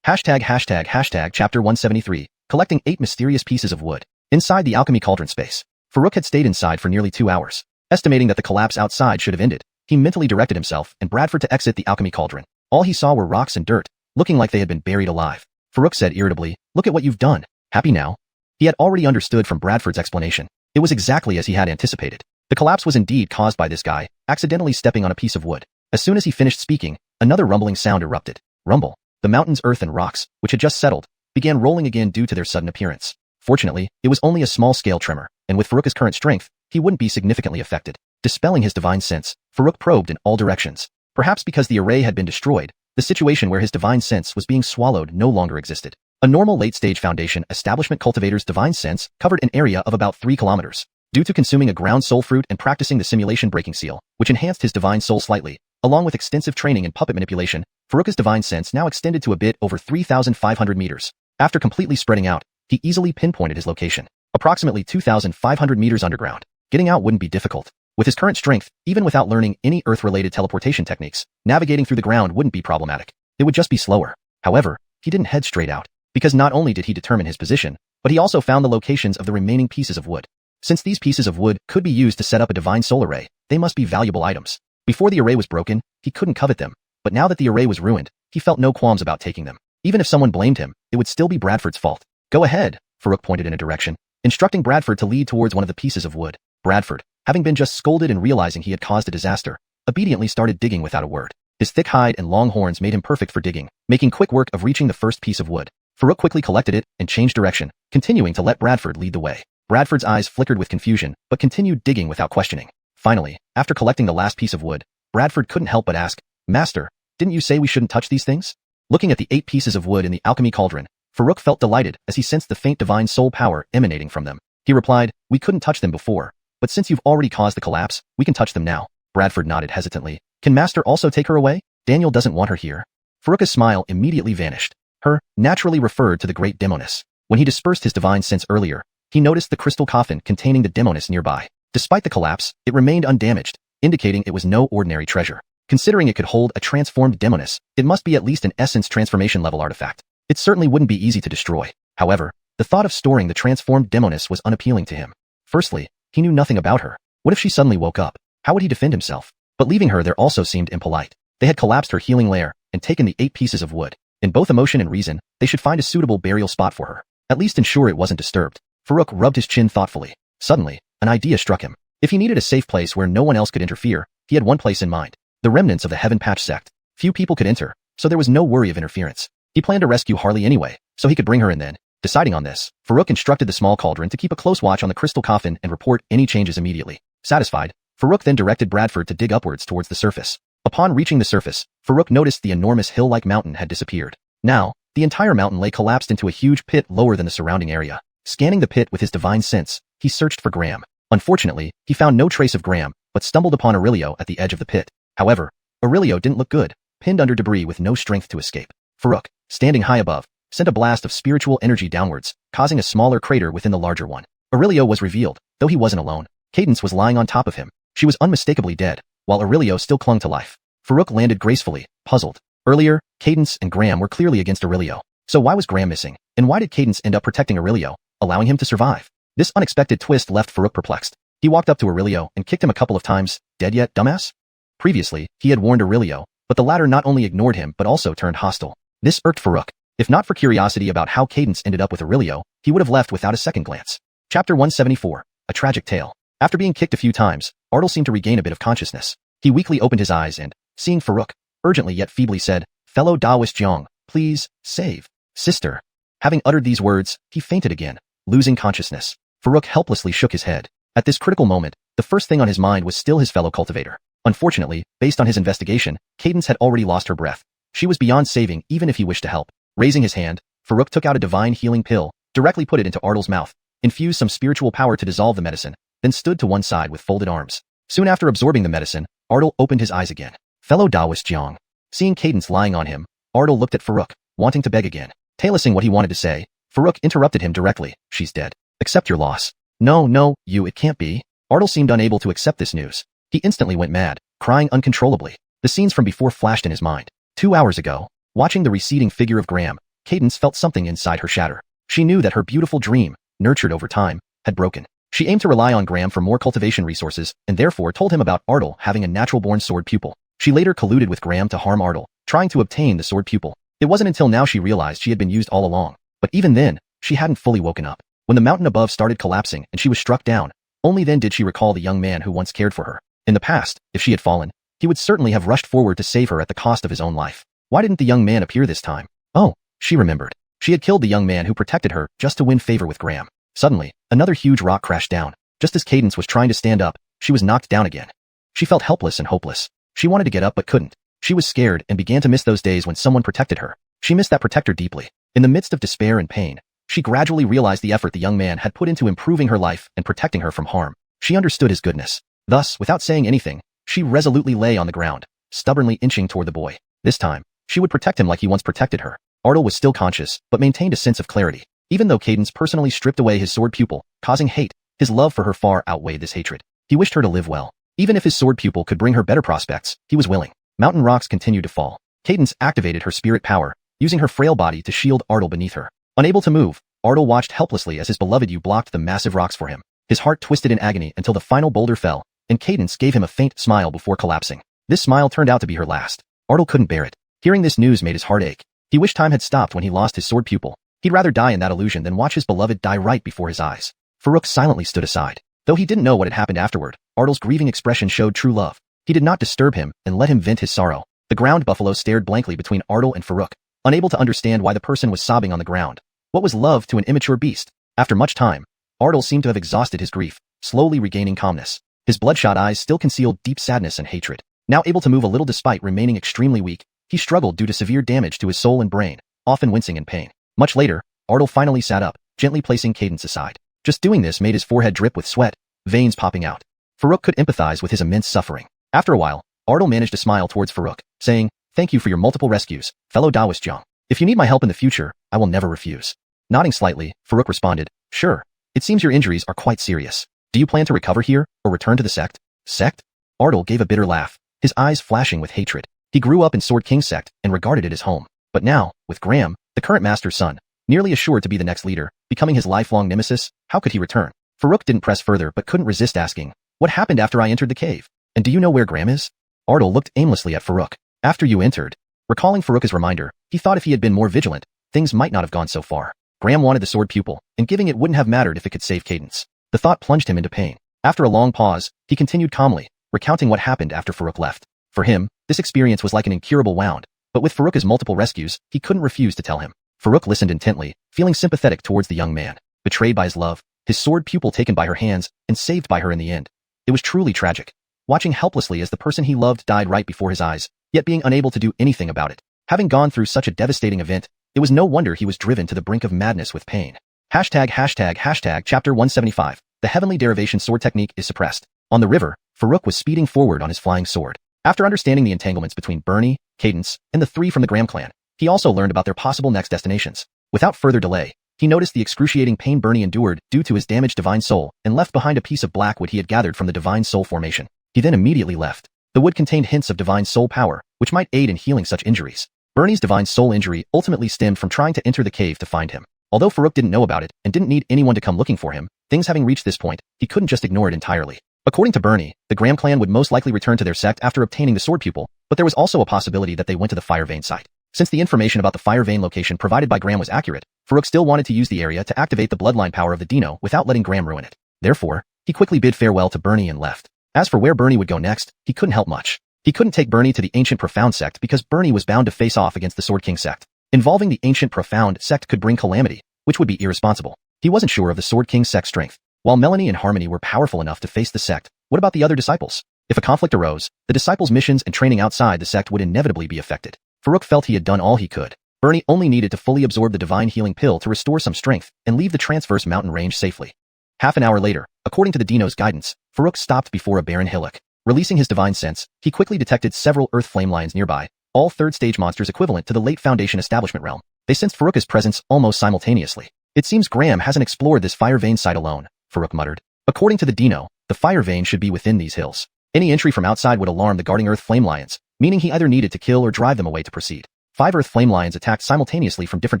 Chapter 173, collecting 8 mysterious pieces of wood. Inside the Alchemy Cauldron space, Farouk had stayed inside for nearly 2 hours. Estimating that the collapse outside should have ended, he mentally directed himself and Bradford to exit the Alchemy Cauldron. All he saw were rocks and dirt, looking like they had been buried alive. Farouk said irritably, "Look at what you've done. Happy now?" He had already understood from Bradford's explanation. It was exactly as he had anticipated. The collapse was indeed caused by this guy, accidentally stepping on a piece of wood. As soon as he finished speaking, another rumbling sound erupted. Rumble. The mountain's earth and rocks, which had just settled, began rolling again due to their sudden appearance. Fortunately, it was only a small-scale tremor, and with Farouk's current strength, he wouldn't be significantly affected. Dispelling his divine sense, Farouk probed in all directions. Perhaps because the array had been destroyed, the situation where his divine sense was being swallowed no longer existed. A normal late-stage Foundation establishment cultivator's divine sense covered an area of about 3 kilometers. Due to consuming a ground soul fruit and practicing the simulation breaking seal, which enhanced his divine soul slightly, along with extensive training in puppet manipulation, Farouk's divine sense now extended to a bit over 3,500 meters. After completely spreading out, he easily pinpointed his location. Approximately 2,500 meters underground. Getting out wouldn't be difficult. With his current strength, even without learning any Earth-related teleportation techniques, navigating through the ground wouldn't be problematic. It would just be slower. However, he didn't head straight out, because not only did he determine his position, but he also found the locations of the remaining pieces of wood. Since these pieces of wood could be used to set up a divine soul array, they must be valuable items. Before the array was broken, he couldn't covet them, but now that the array was ruined, he felt no qualms about taking them. Even if someone blamed him, it would still be Bradford's fault. Go ahead, Farouk pointed in a direction, instructing Bradford to lead towards one of the pieces of wood. Bradford, having been just scolded and realizing he had caused a disaster, obediently started digging without a word. His thick hide and long horns made him perfect for digging, making quick work of reaching the first piece of wood. Farouk quickly collected it and changed direction, continuing to let Bradford lead the way. Bradford's eyes flickered with confusion, but continued digging without questioning. Finally, after collecting the last piece of wood, Bradford couldn't help but ask, "Master, didn't you say we shouldn't touch these things?" Looking at the 8 pieces of wood in the Alchemy Cauldron, Farouk felt delighted as he sensed the faint divine soul power emanating from them. He replied, "We couldn't touch them before, but since you've already caused the collapse, we can touch them now." Bradford nodded hesitantly. "Can Master also take her away? Daniel doesn't want her here." Farouk's smile immediately vanished. Her naturally referred to the great Demoness. When he dispersed his divine sense earlier, he noticed the crystal coffin containing the Demoness nearby. Despite the collapse, it remained undamaged, indicating it was no ordinary treasure. Considering it could hold a transformed Demoness, it must be at least an essence transformation level artifact. It certainly wouldn't be easy to destroy. However, the thought of storing the transformed Demoness was unappealing to him. Firstly, he knew nothing about her. What if she suddenly woke up? How would he defend himself? But leaving her there also seemed impolite. They had collapsed her healing lair and taken the 8 pieces of wood. In both emotion and reason, they should find a suitable burial spot for her. At least ensure it wasn't disturbed. Farouk rubbed his chin thoughtfully. Suddenly, an idea struck him. If he needed a safe place where no one else could interfere, he had one place in mind. The remnants of the Heaven Patch sect. Few people could enter, so there was no worry of interference. He planned to rescue Harley anyway, so he could bring her in then. Deciding on this, Farouk instructed the small cauldron to keep a close watch on the crystal coffin and report any changes immediately. Satisfied, Farouk then directed Bradford to dig upwards towards the surface. Upon reaching the surface, Farouk noticed the enormous hill-like mountain had disappeared. Now, the entire mountain lay collapsed into a huge pit lower than the surrounding area. Scanning the pit with his divine sense, he searched for Graham. Unfortunately, he found no trace of Graham, but stumbled upon Aurelio at the edge of the pit. However, Aurelio didn't look good, pinned under debris with no strength to escape. Farouk, standing high above, sent a blast of spiritual energy downwards, causing a smaller crater within the larger one. Aurelio was revealed, though he wasn't alone. Cadence was lying on top of him. She was unmistakably dead, while Aurelio still clung to life. Farouk landed gracefully, puzzled. Earlier, Cadence and Graham were clearly against Aurelio. So why was Graham missing? And why did Cadence end up protecting Aurelio, allowing him to survive? This unexpected twist left Farouk perplexed. He walked up to Aurelio and kicked him a couple of times. "Dead yet, dumbass?" Previously, he had warned Aurelio, but the latter not only ignored him but also turned hostile. This irked Farouk. If not for curiosity about how Cadence ended up with Aurelio, he would have left without a second glance. Chapter 174, A Tragic Tale. After being kicked a few times, Ardle seemed to regain a bit of consciousness. He weakly opened his eyes and, seeing Farouk, urgently yet feebly said, "Fellow Taoist Jiang, please, save." Sister. Having uttered these words, he fainted again, losing consciousness. Farouk helplessly shook his head. At this critical moment, the first thing on his mind was still his fellow cultivator. Unfortunately, based on his investigation, Cadence had already lost her breath. She was beyond saving even if he wished to help. Raising his hand, Farouk took out a divine healing pill, directly put it into Ardal's mouth, infused some spiritual power to dissolve the medicine, then stood to one side with folded arms. Soon after absorbing the medicine, Ardal opened his eyes again. Fellow Taoist Jiang. Seeing Cadence lying on him, Ardal looked at Farouk, wanting to beg again. Tailoring what he wanted to say, Farouk interrupted him directly. She's dead. Accept your loss. No, it can't be. Ardal seemed unable to accept this news. He instantly went mad, crying uncontrollably. The scenes from before flashed in his mind. 2 hours ago, watching the receding figure of Graham, Cadence felt something inside her shatter. She knew that her beautiful dream, nurtured over time, had broken. She aimed to rely on Graham for more cultivation resources and therefore told him about Ardal having a natural-born sword pupil. She later colluded with Graham to harm Ardal, trying to obtain the sword pupil. It wasn't until now she realized she had been used all along. But even then, she hadn't fully woken up. When the mountain above started collapsing and she was struck down, only then did she recall the young man who once cared for her. In the past, if she had fallen, he would certainly have rushed forward to save her at the cost of his own life. Why didn't the young man appear this time? Oh, she remembered. She had killed the young man who protected her just to win favor with Graham. Suddenly, another huge rock crashed down. Just as Cadence was trying to stand up, she was knocked down again. She felt helpless and hopeless. She wanted to get up but couldn't. She was scared and began to miss those days when someone protected her. She missed that protector deeply. In the midst of despair and pain, she gradually realized the effort the young man had put into improving her life and protecting her from harm. She understood his goodness. Thus, without saying anything, she resolutely lay on the ground, stubbornly inching toward the boy. This time, she would protect him like he once protected her. Ardal was still conscious, but maintained a sense of clarity. Even though Cadence personally stripped away his sword pupil, causing hate, his love for her far outweighed this hatred. He wished her to live well. Even if his sword pupil could bring her better prospects, he was willing. Mountain rocks continued to fall. Cadence activated her spirit power, using her frail body to shield Ardal beneath her. Unable to move, Ardal watched helplessly as his beloved you blocked the massive rocks for him. His heart twisted in agony until the final boulder fell, and Cadence gave him a faint smile before collapsing. This smile turned out to be her last. Ardal couldn't bear it. Hearing this news made his heart ache. He wished time had stopped when he lost his sword pupil. He'd rather die in that illusion than watch his beloved die right before his eyes. Farouk silently stood aside. Though he didn't know what had happened afterward, Ardal's grieving expression showed true love. He did not disturb him and let him vent his sorrow. The ground buffalo stared blankly between Ardal and Farouk, unable to understand why the person was sobbing on the ground. What was love to an immature beast? After much time, Ardal seemed to have exhausted his grief, slowly regaining calmness. His bloodshot eyes still concealed deep sadness and hatred. Now able to move a little despite remaining extremely weak, he struggled due to severe damage to his soul and brain, often wincing in pain. Much later, Ardal finally sat up, gently placing Cadence aside. Just doing this made his forehead drip with sweat, veins popping out. Farouk could empathize with his immense suffering. After a while, Ardal managed to smile towards Farouk, saying, "Thank you for your multiple rescues, fellow Taoist Jiang. If you need my help in the future, I will never refuse." Nodding slightly, Farouk responded, "Sure. It seems your injuries are quite serious. Do you plan to recover here, or return to the sect?" "Sect?" Ardal gave a bitter laugh, his eyes flashing with hatred. He grew up in Sword King sect and regarded it as home. But now, with Graham, the current master's son, nearly assured to be the next leader, becoming his lifelong nemesis, how could he return? Farouk didn't press further but couldn't resist asking, "What happened after I entered the cave? And do you know where Graham is?" Ardal looked aimlessly at Farouk. "After you entered." Recalling Farouk's reminder, he thought if he had been more vigilant, things might not have gone so far. Graham wanted the sword pupil, and giving it wouldn't have mattered if it could save Cadence. The thought plunged him into pain. After a long pause, he continued calmly, recounting what happened after Farouk left. For him, this experience was like an incurable wound, but with Farouk's multiple rescues, he couldn't refuse to tell him. Farouk listened intently, feeling sympathetic towards the young man. Betrayed by his love, his sword pupil taken by her hands, and saved by her in the end. It was truly tragic. Watching helplessly as the person he loved died right before his eyes, yet being unable to do anything about it. Having gone through such a devastating event, it was no wonder he was driven to the brink of madness with pain. Chapter 175. The heavenly derivation sword technique is suppressed. On the river, Farouk was speeding forward on his flying sword. After understanding the entanglements between Bernie, Cadence, and the three from the Graham clan, he also learned about their possible next destinations. Without further delay, he noticed the excruciating pain Bernie endured due to his damaged divine soul and left behind a piece of black wood he had gathered from the divine soul formation. He then immediately left. The wood contained hints of divine soul power, which might aid in healing such injuries. Bernie's divine soul injury ultimately stemmed from trying to enter the cave to find him. Although Farouk didn't know about it and didn't need anyone to come looking for him, things having reached this point, he couldn't just ignore it entirely. According to Bernie, the Graham clan would most likely return to their sect after obtaining the sword pupil, but there was also a possibility that they went to the fire vein site. Since the information about the fire vein location provided by Graham was accurate, Farouk still wanted to use the area to activate the bloodline power of the Dino without letting Graham ruin it. Therefore, he quickly bid farewell to Bernie and left. As for where Bernie would go next, he couldn't help much. He couldn't take Bernie to the ancient profound sect because Bernie was bound to face off against the Sword King sect. Involving the ancient profound sect could bring calamity, which would be irresponsible. He wasn't sure of the Sword King's sect strength. While Melanie and Harmony were powerful enough to face the sect, what about the other disciples? If a conflict arose, the disciples' missions and training outside the sect would inevitably be affected. Farouk felt he had done all he could. Bernie only needed to fully absorb the divine healing pill to restore some strength and leave the Transverse mountain range safely. Half an hour later, according to the Dino's guidance, Farouk stopped before a barren hillock. Releasing his divine sense, he quickly detected several earth flame lions nearby, all third-stage monsters equivalent to the late Foundation establishment realm. They sensed Farouk's presence almost simultaneously. It seems Graham hasn't explored this fire vein site alone, Farouk muttered. According to the Dino, the fire vein should be within these hills. Any entry from outside would alarm the guarding earth flame lions, meaning he either needed to kill or drive them away to proceed. 5 earth flame lions attacked simultaneously from different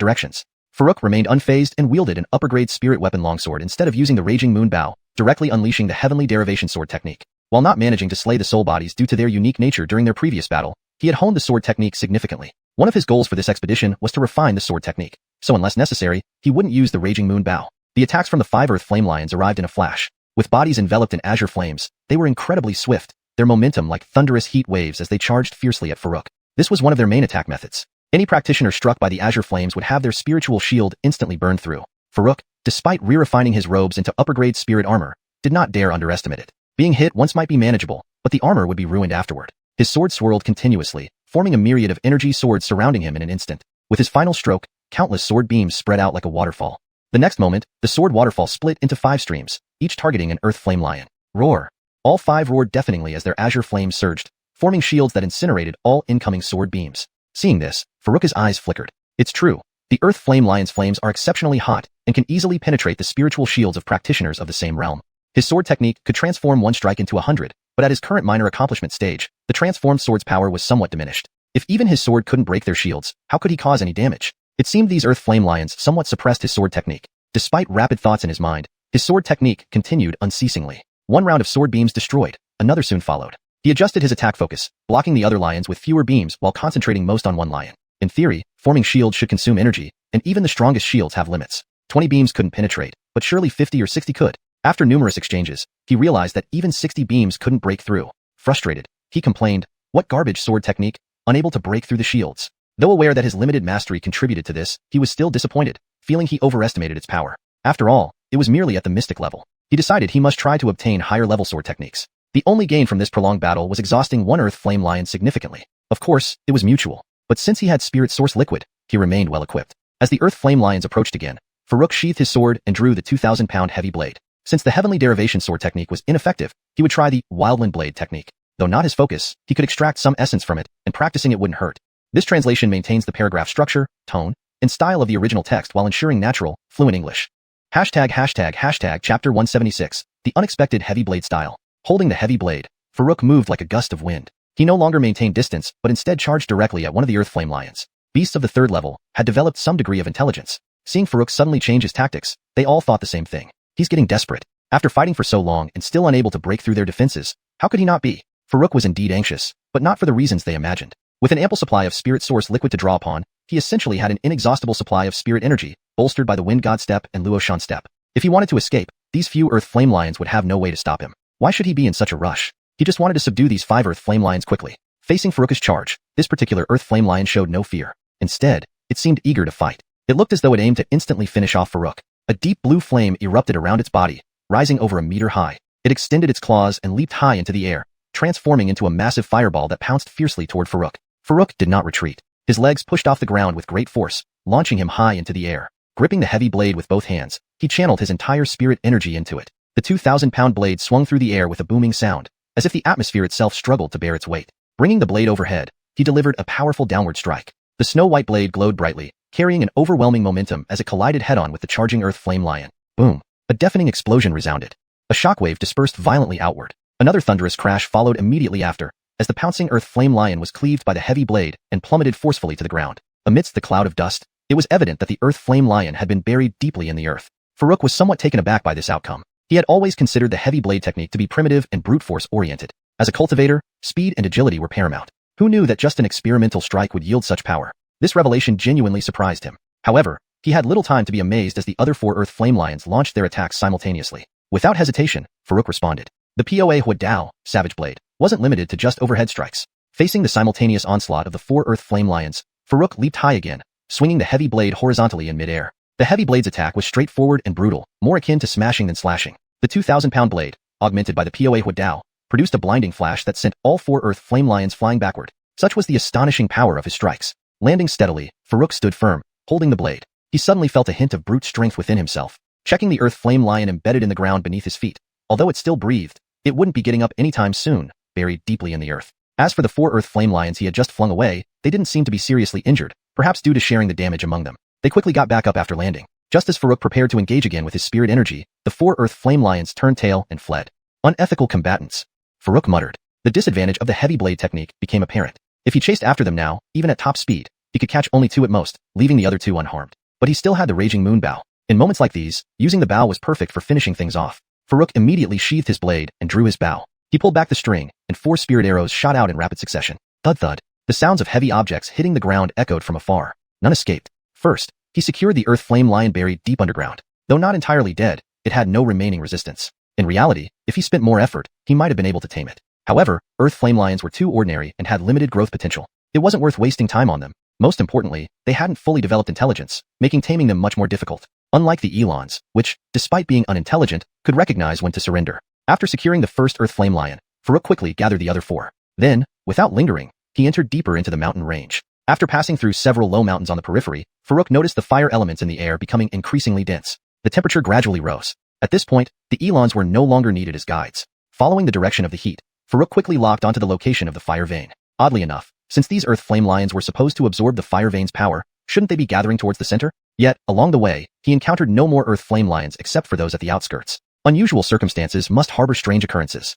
directions. Farouk remained unfazed and wielded an upper-grade spirit weapon longsword instead of using the Raging Moon Bow, directly unleashing the Heavenly Derivation Sword technique. While not managing to slay the soul bodies due to their unique nature during their previous battle, he had honed the sword technique significantly. One of his goals for this expedition was to refine the sword technique, so unless necessary, he wouldn't use the Raging Moon Bow. The attacks from the 5 earth flame lions arrived in a flash. With bodies enveloped in azure flames, they were incredibly swift, their momentum like thunderous heat waves as they charged fiercely at Farouk. This was one of their main attack methods. Any practitioner struck by the azure flames would have their spiritual shield instantly burned through. Farouk, despite re-refining his robes into upper-grade spirit armor, did not dare underestimate it. Being hit once might be manageable, but the armor would be ruined afterward. His sword swirled continuously, forming a myriad of energy swords surrounding him in an instant. With his final stroke, countless sword beams spread out like a waterfall. The next moment, the sword waterfall split into 5 streams, each targeting an earth flame lion. Roar! All 5 roared deafeningly as their azure flames surged, forming shields that incinerated all incoming sword beams. Seeing this, Farouk's eyes flickered. It's true. The earth flame lion's flames are exceptionally hot and can easily penetrate the spiritual shields of practitioners of the same realm. His sword technique could transform one strike into 100, but at his current minor accomplishment stage, the transformed sword's power was somewhat diminished. If even his sword couldn't break their shields, how could he cause any damage? It seemed these earth flame lions somewhat suppressed his sword technique. Despite rapid thoughts in his mind, his sword technique continued unceasingly. One round of sword beams destroyed, another soon followed. He adjusted his attack focus, blocking the other lions with fewer beams while concentrating most on one lion. In theory, forming shields should consume energy, and even the strongest shields have limits. 20 beams couldn't penetrate, but surely 50 or 60 could. After numerous exchanges, he realized that even 60 beams couldn't break through. Frustrated, he complained, "What garbage sword technique, unable to break through the shields." Though aware that his limited mastery contributed to this, he was still disappointed, feeling he overestimated its power. After all, it was merely at the mystic level. He decided he must try to obtain higher-level sword techniques. The only gain from this prolonged battle was exhausting one earth flame lion significantly. Of course, it was mutual. But since he had spirit source liquid, he remained well-equipped. As the earth flame lions approached again, Farouk sheathed his sword and drew the 2,000-pound heavy blade. Since the Heavenly Derivation Sword technique was ineffective, he would try the Wildland Blade technique. Though not his focus, he could extract some essence from it, and practicing it wouldn't hurt. This translation maintains the paragraph structure, tone, and style of the original text while ensuring natural, fluent English. ####Chapter 176, The Unexpected Heavy Blade Style. Holding the heavy blade, Farouk moved like a gust of wind. He no longer maintained distance, but instead charged directly at one of the earth flame lions. Beasts of the 3rd level had developed some degree of intelligence. Seeing Farouk suddenly change his tactics, they all thought the same thing. He's getting desperate. After fighting for so long and still unable to break through their defenses, how could he not be? Farouk was indeed anxious, but not for the reasons they imagined. With an ample supply of spirit source liquid to draw upon, he essentially had an inexhaustible supply of spirit energy, bolstered by the Wind God Step and Luoshan Step. If he wanted to escape, these few earth flame lions would have no way to stop him. Why should he be in such a rush? He just wanted to subdue these 5 earth flame lions quickly. Facing Farouk's charge, this particular earth flame lion showed no fear. Instead, it seemed eager to fight. It looked as though it aimed to instantly finish off Farouk. A deep blue flame erupted around its body, rising over a meter high. It extended its claws and leaped high into the air, transforming into a massive fireball that pounced fiercely toward Farouk. Farouk did not retreat. His legs pushed off the ground with great force, launching him high into the air. Gripping the heavy blade with both hands, he channeled his entire spirit energy into it. The 2,000-pound blade swung through the air with a booming sound, as if the atmosphere itself struggled to bear its weight. Bringing the blade overhead, he delivered a powerful downward strike. The snow-white blade glowed brightly, carrying an overwhelming momentum as it collided head-on with the charging earth flame lion. Boom! A deafening explosion resounded. A shockwave dispersed violently outward. Another thunderous crash followed immediately after, as the pouncing earth flame lion was cleaved by the heavy blade and plummeted forcefully to the ground. Amidst the cloud of dust, it was evident that the earth flame lion had been buried deeply in the earth. Farouk was somewhat taken aback by this outcome. He had always considered the heavy blade technique to be primitive and brute force oriented. As a cultivator, speed and agility were paramount. Who knew that just an experimental strike would yield such power? This revelation genuinely surprised him. However, he had little time to be amazed as the other 4 earth flame lions launched their attacks simultaneously. Without hesitation, Farouk responded. The Poa Hua Dao, Savage Blade, wasn't limited to just overhead strikes. Facing the simultaneous onslaught of the 4 earth flame lions, Farouk leaped high again, swinging the heavy blade horizontally in midair. The heavy blade's attack was straightforward and brutal, more akin to smashing than slashing. The 2,000-pound blade, augmented by the Poa Huadao, produced a blinding flash that sent all 4 earth flame lions flying backward. Such was the astonishing power of his strikes. Landing steadily, Farouk stood firm, holding the blade. He suddenly felt a hint of brute strength within himself. Checking the earth flame lion embedded in the ground beneath his feet. Although it still breathed, it wouldn't be getting up anytime soon, buried deeply in the earth. As for the 4 earth flame lions he had just flung away, they didn't seem to be seriously injured, perhaps due to sharing the damage among them. They quickly got back up after landing. Just as Farouk prepared to engage again with his spirit energy, the 4 earth flame lions turned tail and fled. Unethical combatants. Farouk muttered. The disadvantage of the heavy blade technique became apparent. If he chased after them now, even at top speed, he could catch only 2 at most, leaving the other 2 unharmed. But he still had the raging moon bow. In moments like these, using the bow was perfect for finishing things off. Farouk immediately sheathed his blade and drew his bow. He pulled back the string, and 4 spirit arrows shot out in rapid succession. Thud thud. The sounds of heavy objects hitting the ground echoed from afar. None escaped. First, he secured the earth flame lion buried deep underground. Though not entirely dead, it had no remaining resistance. In reality, if he spent more effort, he might have been able to tame it. However, earth flame lions were too ordinary and had limited growth potential. It wasn't worth wasting time on them. Most importantly, they hadn't fully developed intelligence, making taming them much more difficult. Unlike the Elons, which, despite being unintelligent, could recognize when to surrender. After securing the first earth flame lion, Farouk quickly gathered the other 4. Then, without lingering, he entered deeper into the mountain range. After passing through several low mountains on the periphery, Farouk noticed the fire elements in the air becoming increasingly dense. The temperature gradually rose. At this point, the Elons were no longer needed as guides. Following the direction of the heat, Farouk quickly locked onto the location of the fire vein. Oddly enough, since these earth flame lions were supposed to absorb the fire vein's power, shouldn't they be gathering towards the center? Yet, along the way, he encountered no more earth flame lions except for those at the outskirts. Unusual circumstances must harbor strange occurrences.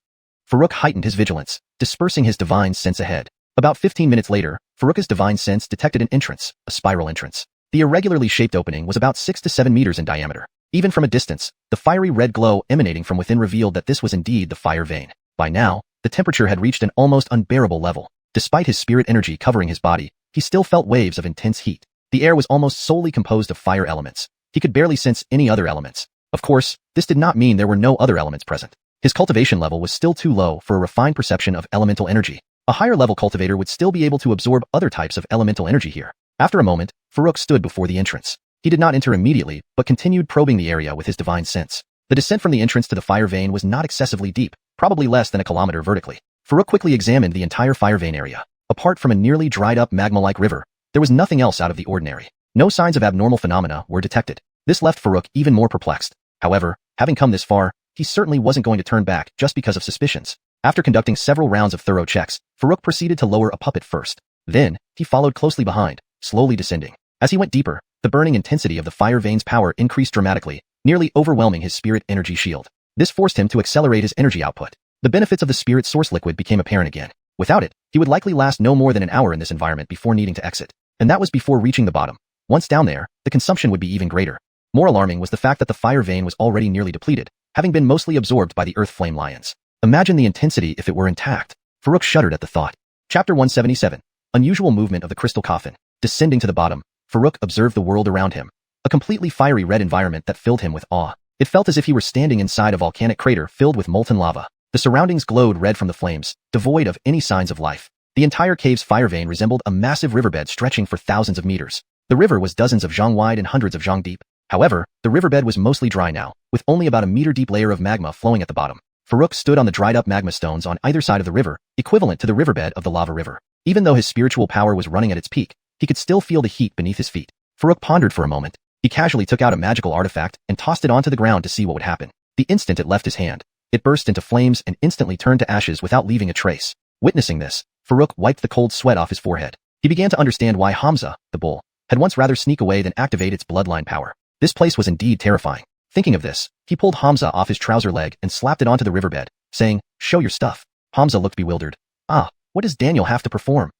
Farouk heightened his vigilance, dispersing his divine sense ahead. About 15 minutes later, Farouk's divine sense detected an entrance, a spiral entrance. The irregularly shaped opening was about 6 to 7 meters in diameter. Even from a distance, the fiery red glow emanating from within revealed that this was indeed the fire vein. By now, the temperature had reached an almost unbearable level. Despite his spirit energy covering his body, he still felt waves of intense heat. The air was almost solely composed of fire elements. He could barely sense any other elements. Of course, this did not mean there were no other elements present. His cultivation level was still too low for a refined perception of elemental energy. A higher-level cultivator would still be able to absorb other types of elemental energy here. After a moment, Farouk stood before the entrance. He did not enter immediately, but continued probing the area with his divine sense. The descent from the entrance to the fire vein was not excessively deep, probably less than a kilometer vertically. Farouk quickly examined the entire fire vein area. Apart from a nearly dried-up magma-like river, there was nothing else out of the ordinary. No signs of abnormal phenomena were detected. This left Farouk even more perplexed. However, having come this far, he certainly wasn't going to turn back just because of suspicions. After conducting several rounds of thorough checks, Farouk proceeded to lower a puppet first. Then, he followed closely behind, slowly descending. As he went deeper, the burning intensity of the fire vein's power increased dramatically, nearly overwhelming his spirit energy shield. This forced him to accelerate his energy output. The benefits of the spirit source liquid became apparent again. Without it, he would likely last no more than an hour in this environment before needing to exit. And that was before reaching the bottom. Once down there, the consumption would be even greater. More alarming was the fact that the fire vein was already nearly depleted, having been mostly absorbed by the earth flame lions. Imagine the intensity if it were intact. Farouk shuddered at the thought. Chapter 177. Unusual movement of the crystal coffin. Descending to the bottom, Farouk observed the world around him. A completely fiery red environment that filled him with awe. It felt as if he were standing inside a volcanic crater filled with molten lava. The surroundings glowed red from the flames, devoid of any signs of life. The entire cave's fire vein resembled a massive riverbed stretching for thousands of meters. The river was dozens of zhang wide and hundreds of zhang deep. However, the riverbed was mostly dry now, with only about a meter-deep layer of magma flowing at the bottom. Farouk stood on the dried-up magma stones on either side of the river, equivalent to the riverbed of the lava river. Even though his spiritual power was running at its peak, he could still feel the heat beneath his feet. Farouk pondered for a moment. He casually took out a magical artifact and tossed it onto the ground to see what would happen. The instant it left his hand, it burst into flames and instantly turned to ashes without leaving a trace. Witnessing this, Farouk wiped the cold sweat off his forehead. He began to understand why Hamza, the bull, had once rather sneak away than activate its bloodline power. This place was indeed terrifying. Thinking of this, he pulled Hamza off his trouser leg and slapped it onto the riverbed, saying, "Show your stuff." Hamza looked bewildered. "Ah, what does Daniel have to perform?"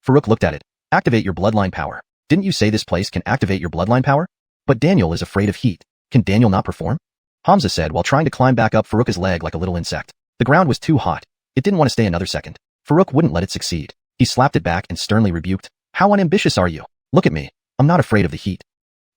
Farouk looked at it. "Activate your bloodline power. Didn't you say this place can activate your bloodline power?" "But Daniel is afraid of heat. Can Daniel not perform?" Hamza said while trying to climb back up Farouk's leg like a little insect. The ground was too hot. It didn't want to stay another second. Farouk wouldn't let it succeed. He slapped it back and sternly rebuked, "How unambitious are you? Look at me. I'm not afraid of the heat."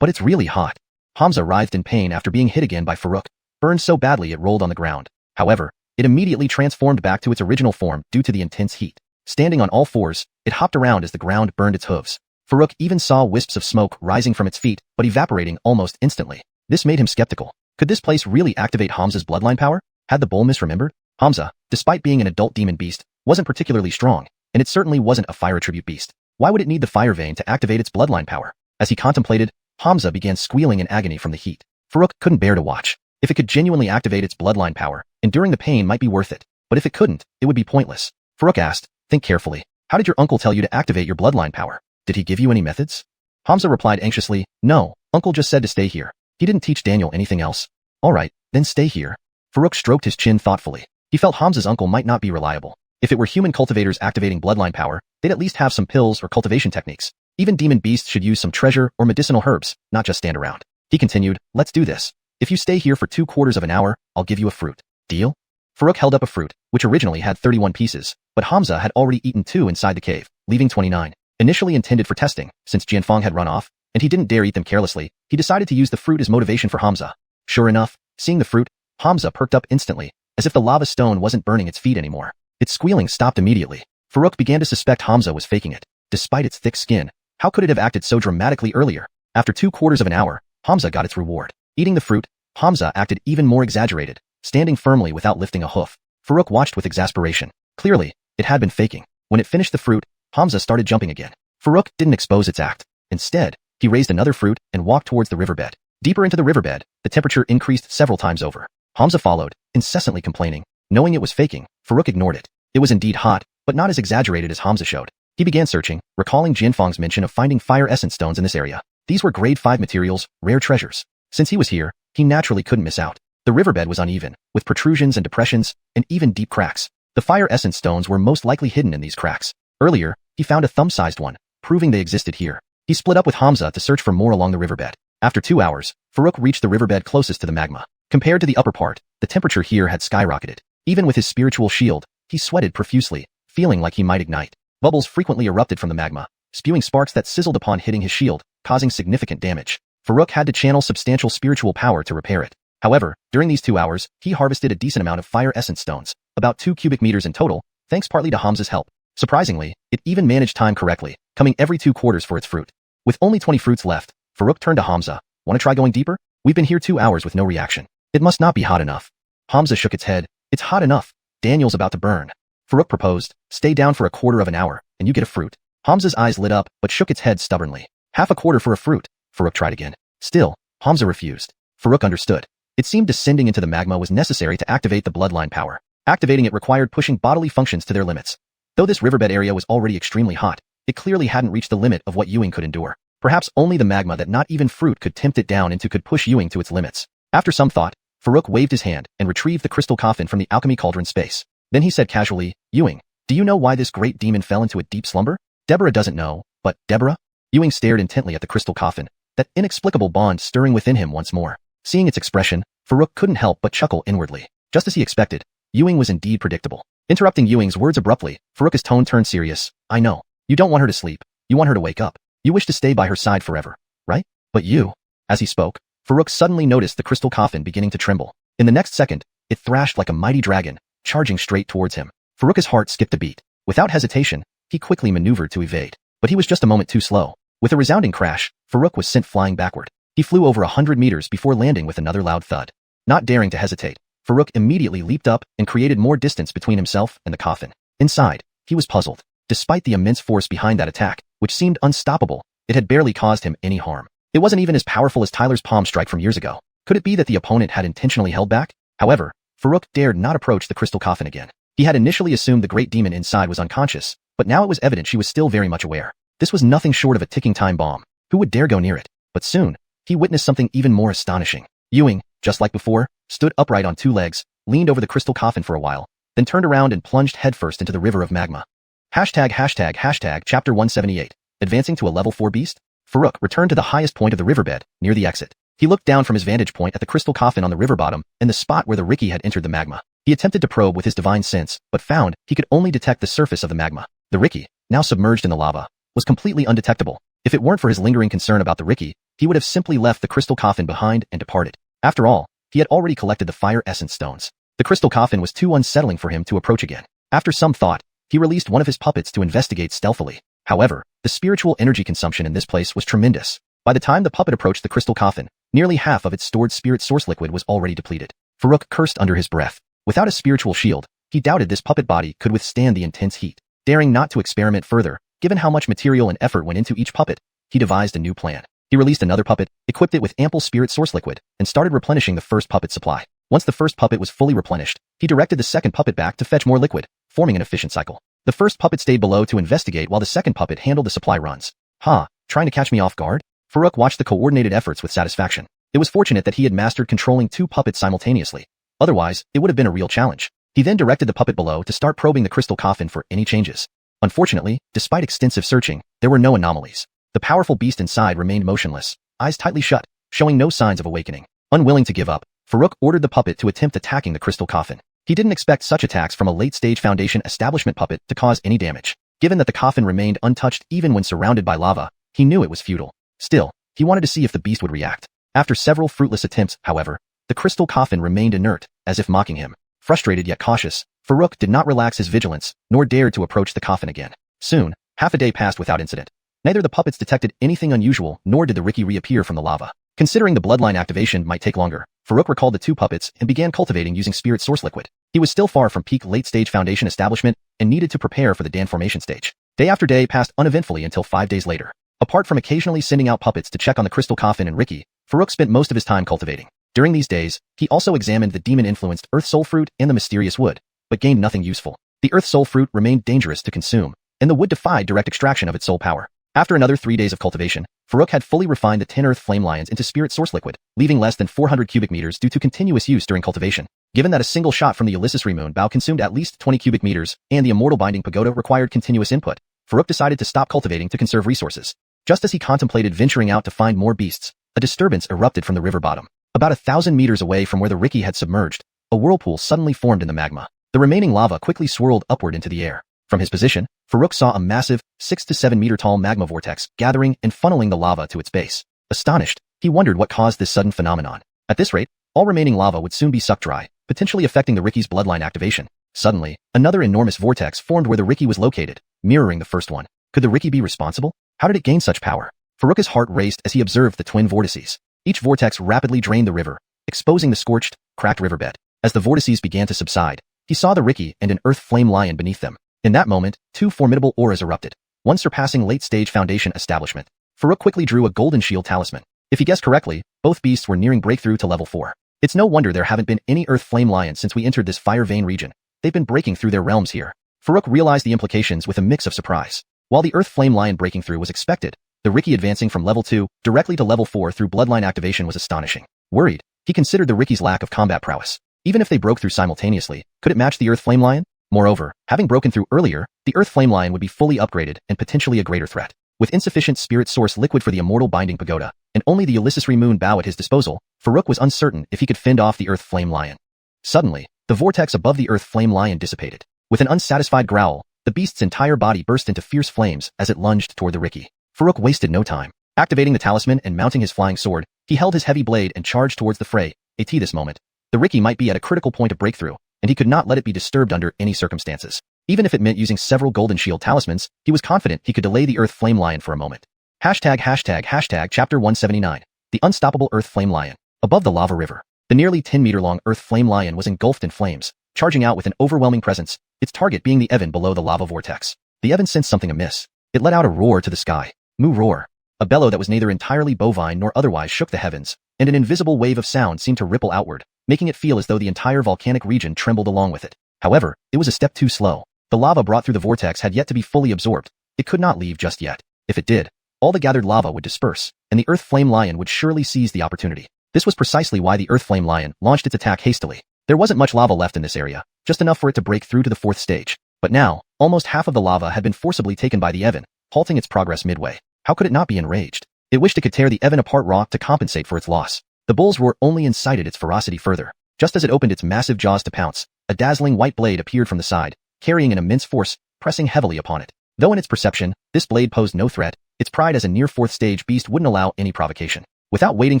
"But it's really hot." Hamza writhed in pain after being hit again by Farouk, burned so badly it rolled on the ground. However, it immediately transformed back to its original form due to the intense heat. Standing on all fours, it hopped around as the ground burned its hooves. Farouk even saw wisps of smoke rising from its feet, but evaporating almost instantly. This made him skeptical. Could this place really activate Hamza's bloodline power? Had the bull misremembered? Hamza, despite being an adult demon beast, wasn't particularly strong, and it certainly wasn't a fire attribute beast. Why would it need the fire vein to activate its bloodline power? As he contemplated, Hamza began squealing in agony from the heat. Farouk couldn't bear to watch. If it could genuinely activate its bloodline power, enduring the pain might be worth it, but if it couldn't, it would be pointless. Farouk asked, think carefully. How did your uncle tell you to activate your bloodline power? Did he give you any methods? Hamza replied anxiously, no, uncle just said to stay here. He didn't teach Daniel anything else. Alright, then stay here. Farouk stroked his chin thoughtfully. He felt Hamza's uncle might not be reliable. If it were human cultivators activating bloodline power, they'd at least have some pills or cultivation techniques. Even demon beasts should use some treasure or medicinal herbs, not just stand around. He continued, let's do this. If you stay here for 2/4 of an hour, I'll give you a fruit. Deal? Farouk held up a fruit, which originally had 31 pieces, but Hamza had already eaten 2 inside the cave, leaving 29. Initially intended for testing, since Jianfeng had run off, and he didn't dare eat them carelessly, he decided to use the fruit as motivation for Hamza. Sure enough, seeing the fruit, Hamza perked up instantly, as if the lava stone wasn't burning its feet anymore. Its squealing stopped immediately. Farouk began to suspect Hamza was faking it. Despite its thick skin, how could it have acted so dramatically earlier? After 2/4 of an hour, Hamza got its reward. Eating the fruit, Hamza acted even more exaggerated, standing firmly without lifting a hoof. Farouk watched with exasperation. Clearly, it had been faking. When it finished the fruit, Hamza started jumping again. Farouk didn't expose its act. Instead, he raised another fruit and walked towards the riverbed. Deeper into the riverbed, the temperature increased several times over. Hamza followed, incessantly complaining. Knowing it was faking, Farouk ignored it. It was indeed hot, but not as exaggerated as Hamza showed. He began searching, recalling Jianfeng's mention of finding fire essence stones in this area. These were grade 5 materials, rare treasures. Since he was here, he naturally couldn't miss out. The riverbed was uneven, with protrusions and depressions, and even deep cracks. The fire essence stones were most likely hidden in these cracks. Earlier, he found a thumb-sized one, proving they existed here. He split up with Hamza to search for more along the riverbed. After 2 hours, Farouk reached the riverbed closest to the magma. Compared to the upper part, the temperature here had skyrocketed. Even with his spiritual shield, he sweated profusely, feeling like he might ignite. Bubbles frequently erupted from the magma, spewing sparks that sizzled upon hitting his shield, causing significant damage. Farouk had to channel substantial spiritual power to repair it. However, during these 2 hours, he harvested a decent amount of fire essence stones, about 2 cubic meters in total, thanks partly to Hamza's help. Surprisingly, it even managed time correctly, coming every 2/4 for its fruit. With only 20 fruits left, Farouk turned to Hamza. Want to try going deeper? We've been here 2 hours with no reaction. It must not be hot enough. Hamza shook its head. It's hot enough. Daniel's about to burn. Farouk proposed, stay down for 1/4 of an hour, and you get a fruit. Hamza's eyes lit up, but shook its head stubbornly. 1/2 for a fruit. Farouk tried again. Still, Hamza refused. Farouk understood. It seemed descending into the magma was necessary to activate the bloodline power. Activating it required pushing bodily functions to their limits. Though this riverbed area was already extremely hot, it clearly hadn't reached the limit of what Ewing could endure. Perhaps only the magma that not even fruit could tempt it down into could push Ewing to its limits. After some thought, Farouk waved his hand and retrieved the crystal coffin from the Alchemy Cauldron space. Then he said casually, Ewing, do you know why this great demon fell into a deep slumber? Deborah doesn't know, but Deborah? Ewing stared intently at the crystal coffin, that inexplicable bond stirring within him once more. Seeing its expression, Farouk couldn't help but chuckle inwardly. Just as he expected, Ewing was indeed predictable. Interrupting Ewing's words abruptly, Farouk's tone turned serious. I know. You don't want her to sleep. You want her to wake up. You wish to stay by her side forever, right? But you... As he spoke, Farouk suddenly noticed the crystal coffin beginning to tremble. In the next second, it thrashed like a mighty dragon, charging straight towards him. Farouk's heart skipped a beat. Without hesitation, he quickly maneuvered to evade. But he was just a moment too slow. With a resounding crash, Farouk was sent flying backward. He flew over 100 meters before landing with another loud thud. Not daring to hesitate, Farouk immediately leaped up and created more distance between himself and the coffin. Inside, he was puzzled. Despite the immense force behind that attack, which seemed unstoppable, it had barely caused him any harm. It wasn't even as powerful as Tyler's palm strike from years ago. Could it be that the opponent had intentionally held back? However, Farouk dared not approach the crystal coffin again. He had initially assumed the great demon inside was unconscious, but now it was evident she was still very much aware. This was nothing short of a ticking time bomb. Who would dare go near it? But soon, he witnessed something even more astonishing. Ewing, just like before, stood upright on 2 legs, leaned over the crystal coffin for a while, then turned around and plunged headfirst into the river of magma. Chapter 178. Advancing to a level 4 beast? Farouk returned to the highest point of the riverbed, near the exit. He looked down from his vantage point at the crystal coffin on the river bottom and the spot where the Ricky had entered the magma. He attempted to probe with his divine sense, but found he could only detect the surface of the magma. The Ricky, now submerged in the lava, was completely undetectable. If it weren't for his lingering concern about the Ricky, he would have simply left the crystal coffin behind and departed. After all, he had already collected the fire essence stones. The crystal coffin was too unsettling for him to approach again. After some thought, he released one of his puppets to investigate stealthily. However, the spiritual energy consumption in this place was tremendous. By the time the puppet approached the crystal coffin, nearly half of its stored spirit source liquid was already depleted. Farouk cursed under his breath. Without a spiritual shield, he doubted this puppet body could withstand the intense heat. Daring not to experiment further, given how much material and effort went into each puppet, he devised a new plan. He released another puppet, equipped it with ample spirit source liquid, and started replenishing the first puppet's supply. Once the first puppet was fully replenished, he directed the second puppet back to fetch more liquid, forming an efficient cycle. The first puppet stayed below to investigate while the second puppet handled the supply runs. Trying to catch me off guard? Farouk watched the coordinated efforts with satisfaction. It was fortunate that he had mastered controlling two puppets simultaneously. Otherwise, it would have been a real challenge. He then directed the puppet below to start probing the crystal coffin for any changes. Unfortunately, despite extensive searching, there were no anomalies. The powerful beast inside remained motionless, eyes tightly shut, showing no signs of awakening. Unwilling to give up, Farouk ordered the puppet to attempt attacking the crystal coffin. He didn't expect such attacks from a late-stage Foundation establishment puppet to cause any damage. Given that the coffin remained untouched even when surrounded by lava, he knew it was futile. Still, he wanted to see if the beast would react. After several fruitless attempts, however, the crystal coffin remained inert, as if mocking him. Frustrated yet cautious, Farouk did not relax his vigilance, nor dared to approach the coffin again. Soon, half a day passed without incident. Neither the puppets detected anything unusual, nor did the Riki reappear from the lava. Considering the bloodline activation might take longer, Farouk recalled the two puppets and began cultivating using spirit source liquid. He was still far from peak late-stage Foundation establishment and needed to prepare for the Dan formation stage. Day after day passed uneventfully until 5 days later. Apart from occasionally sending out puppets to check on the crystal coffin and Riki, Farouk spent most of his time cultivating. During these days, he also examined the demon-influenced Earth Soul Fruit and the mysterious wood, but gained nothing useful. The Earth Soul Fruit remained dangerous to consume, and the wood defied direct extraction of its soul power. After another 3 days of cultivation, Farouk had fully refined the 10 Earth Flame Lions into spirit source liquid, leaving less than 400 cubic meters due to continuous use during cultivation. Given that a single shot from the illusory moon bow consumed at least 20 cubic meters, and the immortal binding pagoda required continuous input, Farouk decided to stop cultivating to conserve resources. Just as he contemplated venturing out to find more beasts, a disturbance erupted from the river bottom. About 1,000 meters away from where the Riki had submerged, a whirlpool suddenly formed in the magma. The remaining lava quickly swirled upward into the air. From his position, Farouk saw a massive, 6 to 7 meter tall magma vortex gathering and funneling the lava to its base. Astonished, he wondered what caused this sudden phenomenon. At this rate, all remaining lava would soon be sucked dry, potentially affecting the Riki's bloodline activation. Suddenly, another enormous vortex formed where the Riki was located, mirroring the first one. Could the Riki be responsible? How did it gain such power? Farouk's heart raced as he observed the twin vortices. Each vortex rapidly drained the river, exposing the scorched, cracked riverbed. As the vortices began to subside, he saw the Riki and an Earth Flame Lion beneath them. In that moment, two formidable auras erupted, one surpassing late-stage Foundation establishment. Farouk quickly drew a golden shield talisman. If he guessed correctly, both beasts were nearing breakthrough to level 4. It's no wonder there haven't been any Earth Flame Lions since we entered this Fire Vein region. They've been breaking through their realms here. Farouk realized the implications with a mix of surprise. While the Earth Flame Lion breaking through was expected, the Riki advancing from level 2 directly to level 4 through bloodline activation was astonishing. Worried, he considered the Riki's lack of combat prowess. Even if they broke through simultaneously, could it match the Earth Flame Lion? Moreover, having broken through earlier, the Earth Flame Lion would be fully upgraded and potentially a greater threat. With insufficient spirit source liquid for the immortal binding pagoda, and only the illusory moon bow at his disposal, Farouk was uncertain if he could fend off the Earth Flame Lion. Suddenly, the vortex above the Earth Flame Lion dissipated. With an unsatisfied growl, the beast's entire body burst into fierce flames as it lunged toward the Riki. Farouk wasted no time. Activating the talisman and mounting his flying sword, he held his heavy blade and charged towards the fray. At this moment, the Riki might be at a critical point of breakthrough, and he could not let it be disturbed under any circumstances. Even if it meant using several golden shield talismans, he was confident he could delay the Earth Flame Lion for a moment. Chapter 179. The Unstoppable Earth Flame Lion. Above the lava river, the nearly 10-meter-long Earth Flame Lion was engulfed in flames, charging out with an overwhelming presence, its target being the Evan below the lava vortex. The Evan sensed something amiss. It let out a roar to the sky. Moo roar. A bellow that was neither entirely bovine nor otherwise shook the heavens, and an invisible wave of sound seemed to ripple outward, making it feel as though the entire volcanic region trembled along with it. However, it was a step too slow. The lava brought through the vortex had yet to be fully absorbed. It could not leave just yet. If it did, all the gathered lava would disperse, and the Earth Flame Lion would surely seize the opportunity. This was precisely why the Earth Flame Lion launched its attack hastily. There wasn't much lava left in this area, just enough for it to break through to the 4th stage. But now, almost half of the lava had been forcibly taken by the Evan, halting its progress midway. How could it not be enraged? It wished it could tear the Evan apart raw to compensate for its loss. The bull's roar only incited its ferocity further. Just as it opened its massive jaws to pounce, a dazzling white blade appeared from the side, carrying an immense force, pressing heavily upon it. Though in its perception, this blade posed no threat, its pride as a near 4th stage beast wouldn't allow any provocation. Without waiting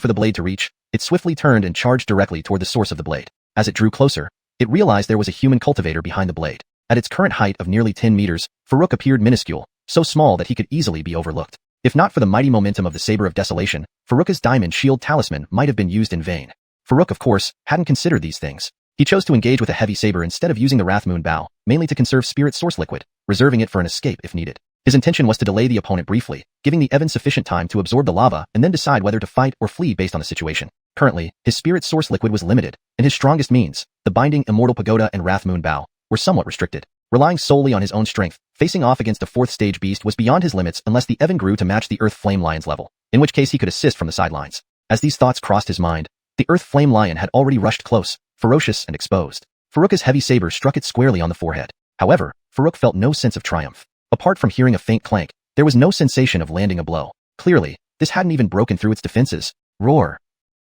for the blade to reach, it swiftly turned and charged directly toward the source of the blade. As it drew closer, it realized there was a human cultivator behind the blade. At its current height of nearly 10 meters, Farouk appeared minuscule, so small that he could easily be overlooked. If not for the mighty momentum of the Saber of Desolation, Faruka's diamond shield talisman might have been used in vain. Faruk, of course, hadn't considered these things. He chose to engage with a heavy saber instead of using the Wrathmoon bow, mainly to conserve spirit source liquid, reserving it for an escape if needed. His intention was to delay the opponent briefly, giving the Evan sufficient time to absorb the lava and then decide whether to fight or flee based on the situation. Currently, his spirit source liquid was limited, and his strongest means, the Binding Immortal Pagoda and Wrathmoon bow, were somewhat restricted. Relying solely on his own strength, facing off against a 4th stage beast was beyond his limits unless the Evan grew to match the Earth Flame Lion's level, in which case he could assist from the sidelines. As these thoughts crossed his mind, the Earth Flame Lion had already rushed close, ferocious and exposed. Faruka's heavy saber struck it squarely on the forehead. However, Faruk felt no sense of triumph. Apart from hearing a faint clank, there was no sensation of landing a blow. Clearly, this hadn't even broken through its defenses. Roar!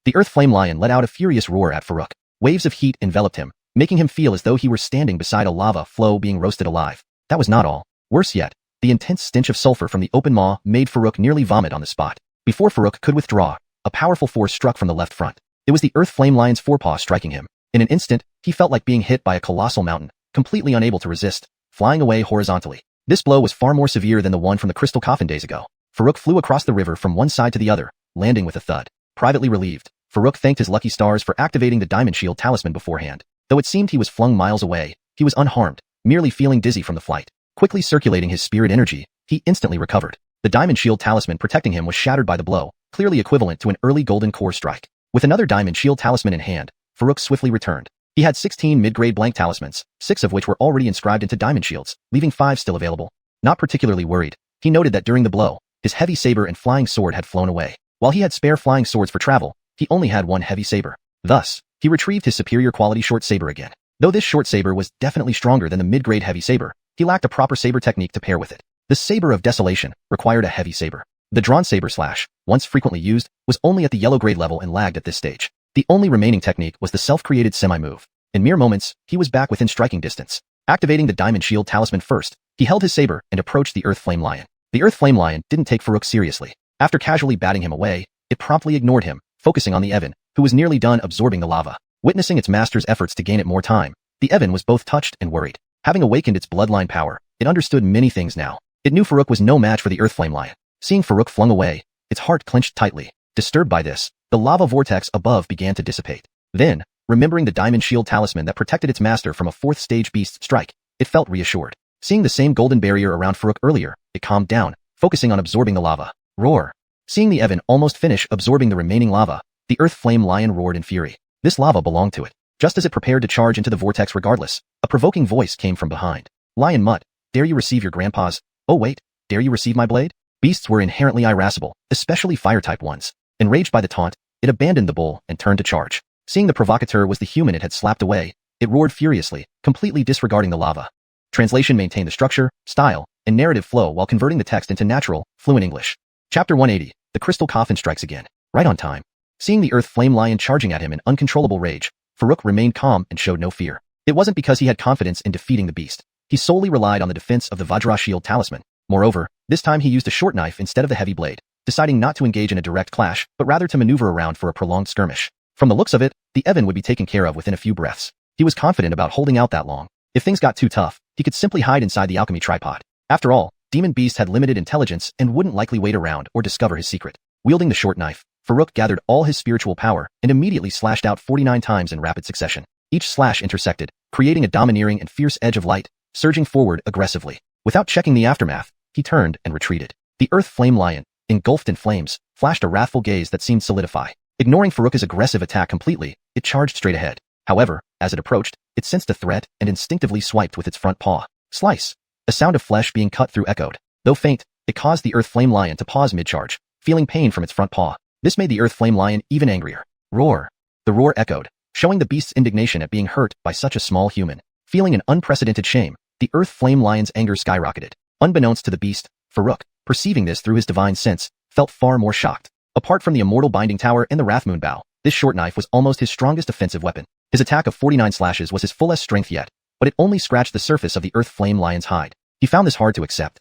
The Earth Flame Lion let out a furious roar at Faruk. Waves of heat enveloped him, making him feel as though he were standing beside a lava flow being roasted alive. That was not all. Worse yet, the intense stench of sulfur from the open maw made Faruk nearly vomit on the spot. Before Faruk could withdraw, a powerful force struck from the left front. It was the Earth Flame Lion's forepaw striking him. In an instant, he felt like being hit by a colossal mountain, completely unable to resist, flying away horizontally. This blow was far more severe than the one from the Crystal Coffin days ago. Faruk flew across the river from one side to the other, landing with a thud. Privately relieved, Faruk thanked his lucky stars for activating the Diamond Shield talisman beforehand. Though it seemed he was flung miles away, he was unharmed, merely feeling dizzy from the flight. Quickly circulating his spirit energy, he instantly recovered. The Diamond Shield talisman protecting him was shattered by the blow, clearly equivalent to an early golden core strike. With another Diamond Shield talisman in hand, Faruk swiftly returned. He had 16 mid-grade blank talismans, 6 of which were already inscribed into diamond shields, leaving 5 still available. Not particularly worried, he noted that during the blow, his heavy saber and flying sword had flown away. While he had spare flying swords for travel, he only had one heavy saber. Thus, he retrieved his superior quality short saber again. Though this short saber was definitely stronger than the mid-grade heavy saber, he lacked a proper saber technique to pair with it. The Saber of Desolation required a heavy saber. The drawn saber slash, once frequently used, was only at the yellow grade level and lagged at this stage. The only remaining technique was the self-created semi-move. In mere moments, he was back within striking distance. Activating the Diamond Shield talisman first, he held his saber and approached the Earth Flame Lion. The Earth Flame Lion didn't take Faruk seriously. After casually batting him away, it promptly ignored him, focusing on the Evan, who was nearly done absorbing the lava. Witnessing its master's efforts to gain it more time, the Evan was both touched and worried. Having awakened its bloodline power, it understood many things now. It knew Faruk was no match for the Earth Flame Lion. Seeing Faruk flung away, its heart clenched tightly. Disturbed by this, the lava vortex above began to dissipate. Then, remembering the Diamond Shield talisman that protected its master from a 4th stage beast strike, it felt reassured. Seeing the same golden barrier around Faruk earlier, it calmed down, focusing on absorbing the lava. Roar! Seeing the Evan almost finish absorbing the remaining lava, the Earth Flame Lion roared in fury. This lava belonged to it. Just as it prepared to charge into the vortex regardless, a provoking voice came from behind. Lion Mutt, dare you receive your grandpa's— oh wait, dare you receive my blade? Beasts were inherently irascible, especially fire-type ones. Enraged by the taunt, it abandoned the bull and turned to charge. Seeing the provocateur was the human it had slapped away, it roared furiously, completely disregarding the lava. Translation maintained the structure, style, and narrative flow while converting the text into natural, fluent English. Chapter 180, The Crystal Coffin Strikes Again. Right on time. Seeing the Earth Flame Lion charging at him in uncontrollable rage, Faruk remained calm and showed no fear. It wasn't because he had confidence in defeating the beast. He solely relied on the defense of the Vajra Shield talisman. Moreover, this time he used a short knife instead of the heavy blade, deciding not to engage in a direct clash, but rather to maneuver around for a prolonged skirmish. From the looks of it, the Evan would be taken care of within a few breaths. He was confident about holding out that long. If things got too tough, he could simply hide inside the alchemy tripod. After all, Demon Beast had limited intelligence and wouldn't likely wait around or discover his secret. Wielding the short knife, Faruk gathered all his spiritual power and immediately slashed out 49 times in rapid succession. Each slash intersected, creating a domineering and fierce edge of light, surging forward aggressively. Without checking the aftermath, he turned and retreated. The Earth Flame Lion, engulfed in flames, flashed a wrathful gaze that seemed to solidify. Ignoring Faruk's aggressive attack completely, it charged straight ahead. However, as it approached, it sensed a threat and instinctively swiped with its front paw. Slice! A sound of flesh being cut through echoed. Though faint, it caused the Earth Flame Lion to pause mid-charge, feeling pain from its front paw. This made the Earth Flame Lion even angrier. Roar! The roar echoed, showing the beast's indignation at being hurt by such a small human. Feeling an unprecedented shame, the Earth Flame Lion's anger skyrocketed. Unbeknownst to the beast, Faruk, perceiving this through his divine sense, felt far more shocked. Apart from the Immortal Binding Tower and the Wrathmoon Bow, this short knife was almost his strongest offensive weapon. His attack of 49 slashes was his fullest strength yet, but it only scratched the surface of the Earth Flame Lion's hide. He found this hard to accept.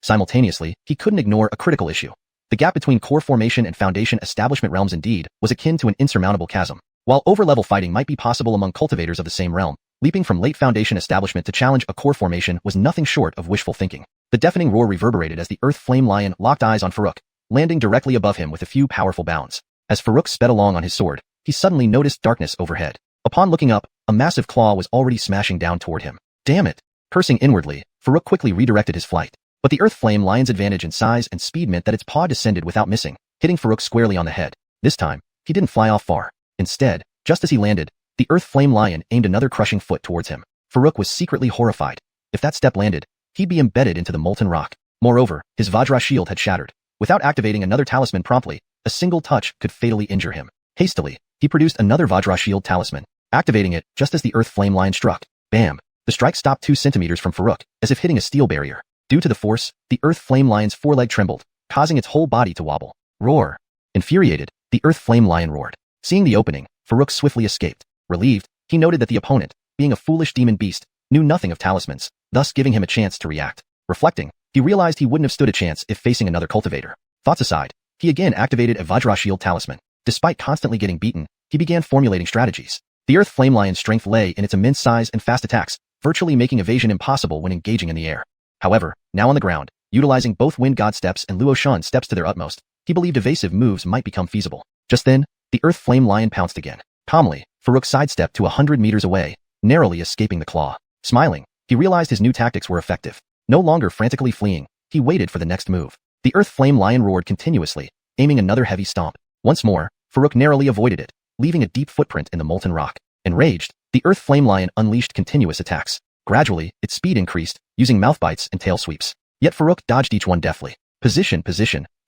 Simultaneously, he couldn't ignore a critical issue. The gap between core formation and foundation establishment realms indeed was akin to an insurmountable chasm. While over-level fighting might be possible among cultivators of the same realm, Leaping from late Foundation establishment to challenge a core formation was nothing short of wishful thinking. The deafening roar reverberated as the Earth Flame Lion locked eyes on Farouk, landing directly above him with a few powerful bounds. As Farouk sped along on his sword, he suddenly noticed darkness overhead. Upon looking up, a massive claw was already smashing down toward him. Damn it! Cursing inwardly, Farouk quickly redirected his flight. But the Earth Flame Lion's advantage in size and speed meant that its paw descended without missing, hitting Farouk squarely on the head. This time, he didn't fly off far. Instead, just as he landed, the Earth Flame Lion aimed another crushing foot towards him. Farouk was secretly horrified. If that step landed, he'd be embedded into the molten rock. Moreover, his Vajra shield had shattered. Without activating another talisman promptly, a single touch could fatally injure him. Hastily, he produced another Vajra shield talisman, activating it just as the Earth Flame Lion struck. Bam! The strike stopped 2 centimeters from Farouk, as if hitting a steel barrier. Due to the force, the Earth Flame Lion's foreleg trembled, causing its whole body to wobble. Roar! Infuriated, the Earth Flame Lion roared. Seeing the opening, Farouk swiftly escaped. Relieved, he noted that the opponent, being a foolish demon beast, knew nothing of talismans, thus giving him a chance to react. Reflecting, he realized he wouldn't have stood a chance if facing another cultivator. Thoughts aside, he again activated a Vajra shield talisman. Despite constantly getting beaten, he began formulating strategies. The Earth Flame Lion's strength lay in its immense size and fast attacks, virtually making evasion impossible when engaging in the air. However, now on the ground, utilizing both Wind God steps and Luo Shan steps to their utmost, he believed evasive moves might become feasible. Just then, the Earth Flame Lion pounced again. Calmly, Farouk sidestepped to 100 meters away, narrowly escaping the claw. Smiling, he realized his new tactics were effective. No longer frantically fleeing, he waited for the next move. The Earth Flame Lion roared continuously, aiming another heavy stomp. Once more, Farouk narrowly avoided it, leaving a deep footprint in the molten rock. Enraged, the Earth Flame Lion unleashed continuous attacks. Gradually, its speed increased, using mouth bites and tail sweeps. Yet Farouk dodged each one deftly. Position,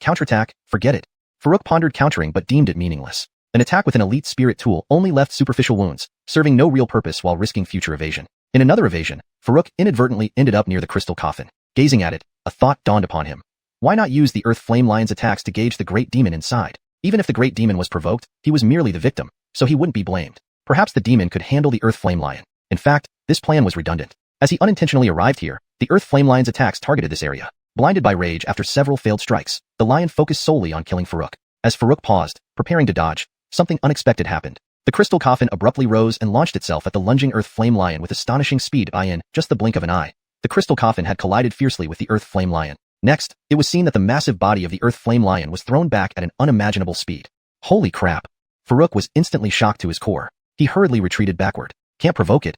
counterattack, forget it. Farouk pondered countering but deemed it meaningless. An attack with an elite spirit tool only left superficial wounds, serving no real purpose while risking future evasion. In another evasion, Farouk inadvertently ended up near the crystal coffin. Gazing at it, a thought dawned upon him. Why not use the Earth Flame Lion's attacks to gauge the great demon inside? Even if the great demon was provoked, he was merely the victim, so he wouldn't be blamed. Perhaps the demon could handle the Earth Flame Lion. In fact, this plan was redundant. As he unintentionally arrived here, the Earth Flame Lion's attacks targeted this area. Blinded by rage after several failed strikes, the lion focused solely on killing Farouk. As Farouk paused, preparing to dodge, something unexpected happened. The crystal coffin abruptly rose and launched itself at the lunging Earth Flame Lion with astonishing speed. In just the blink of an eye, the crystal coffin had collided fiercely with the Earth Flame Lion. Next, it was seen that the massive body of the Earth Flame Lion was thrown back at an unimaginable speed. Holy crap! Farouk was instantly shocked to his core. He hurriedly retreated backward. Can't provoke it.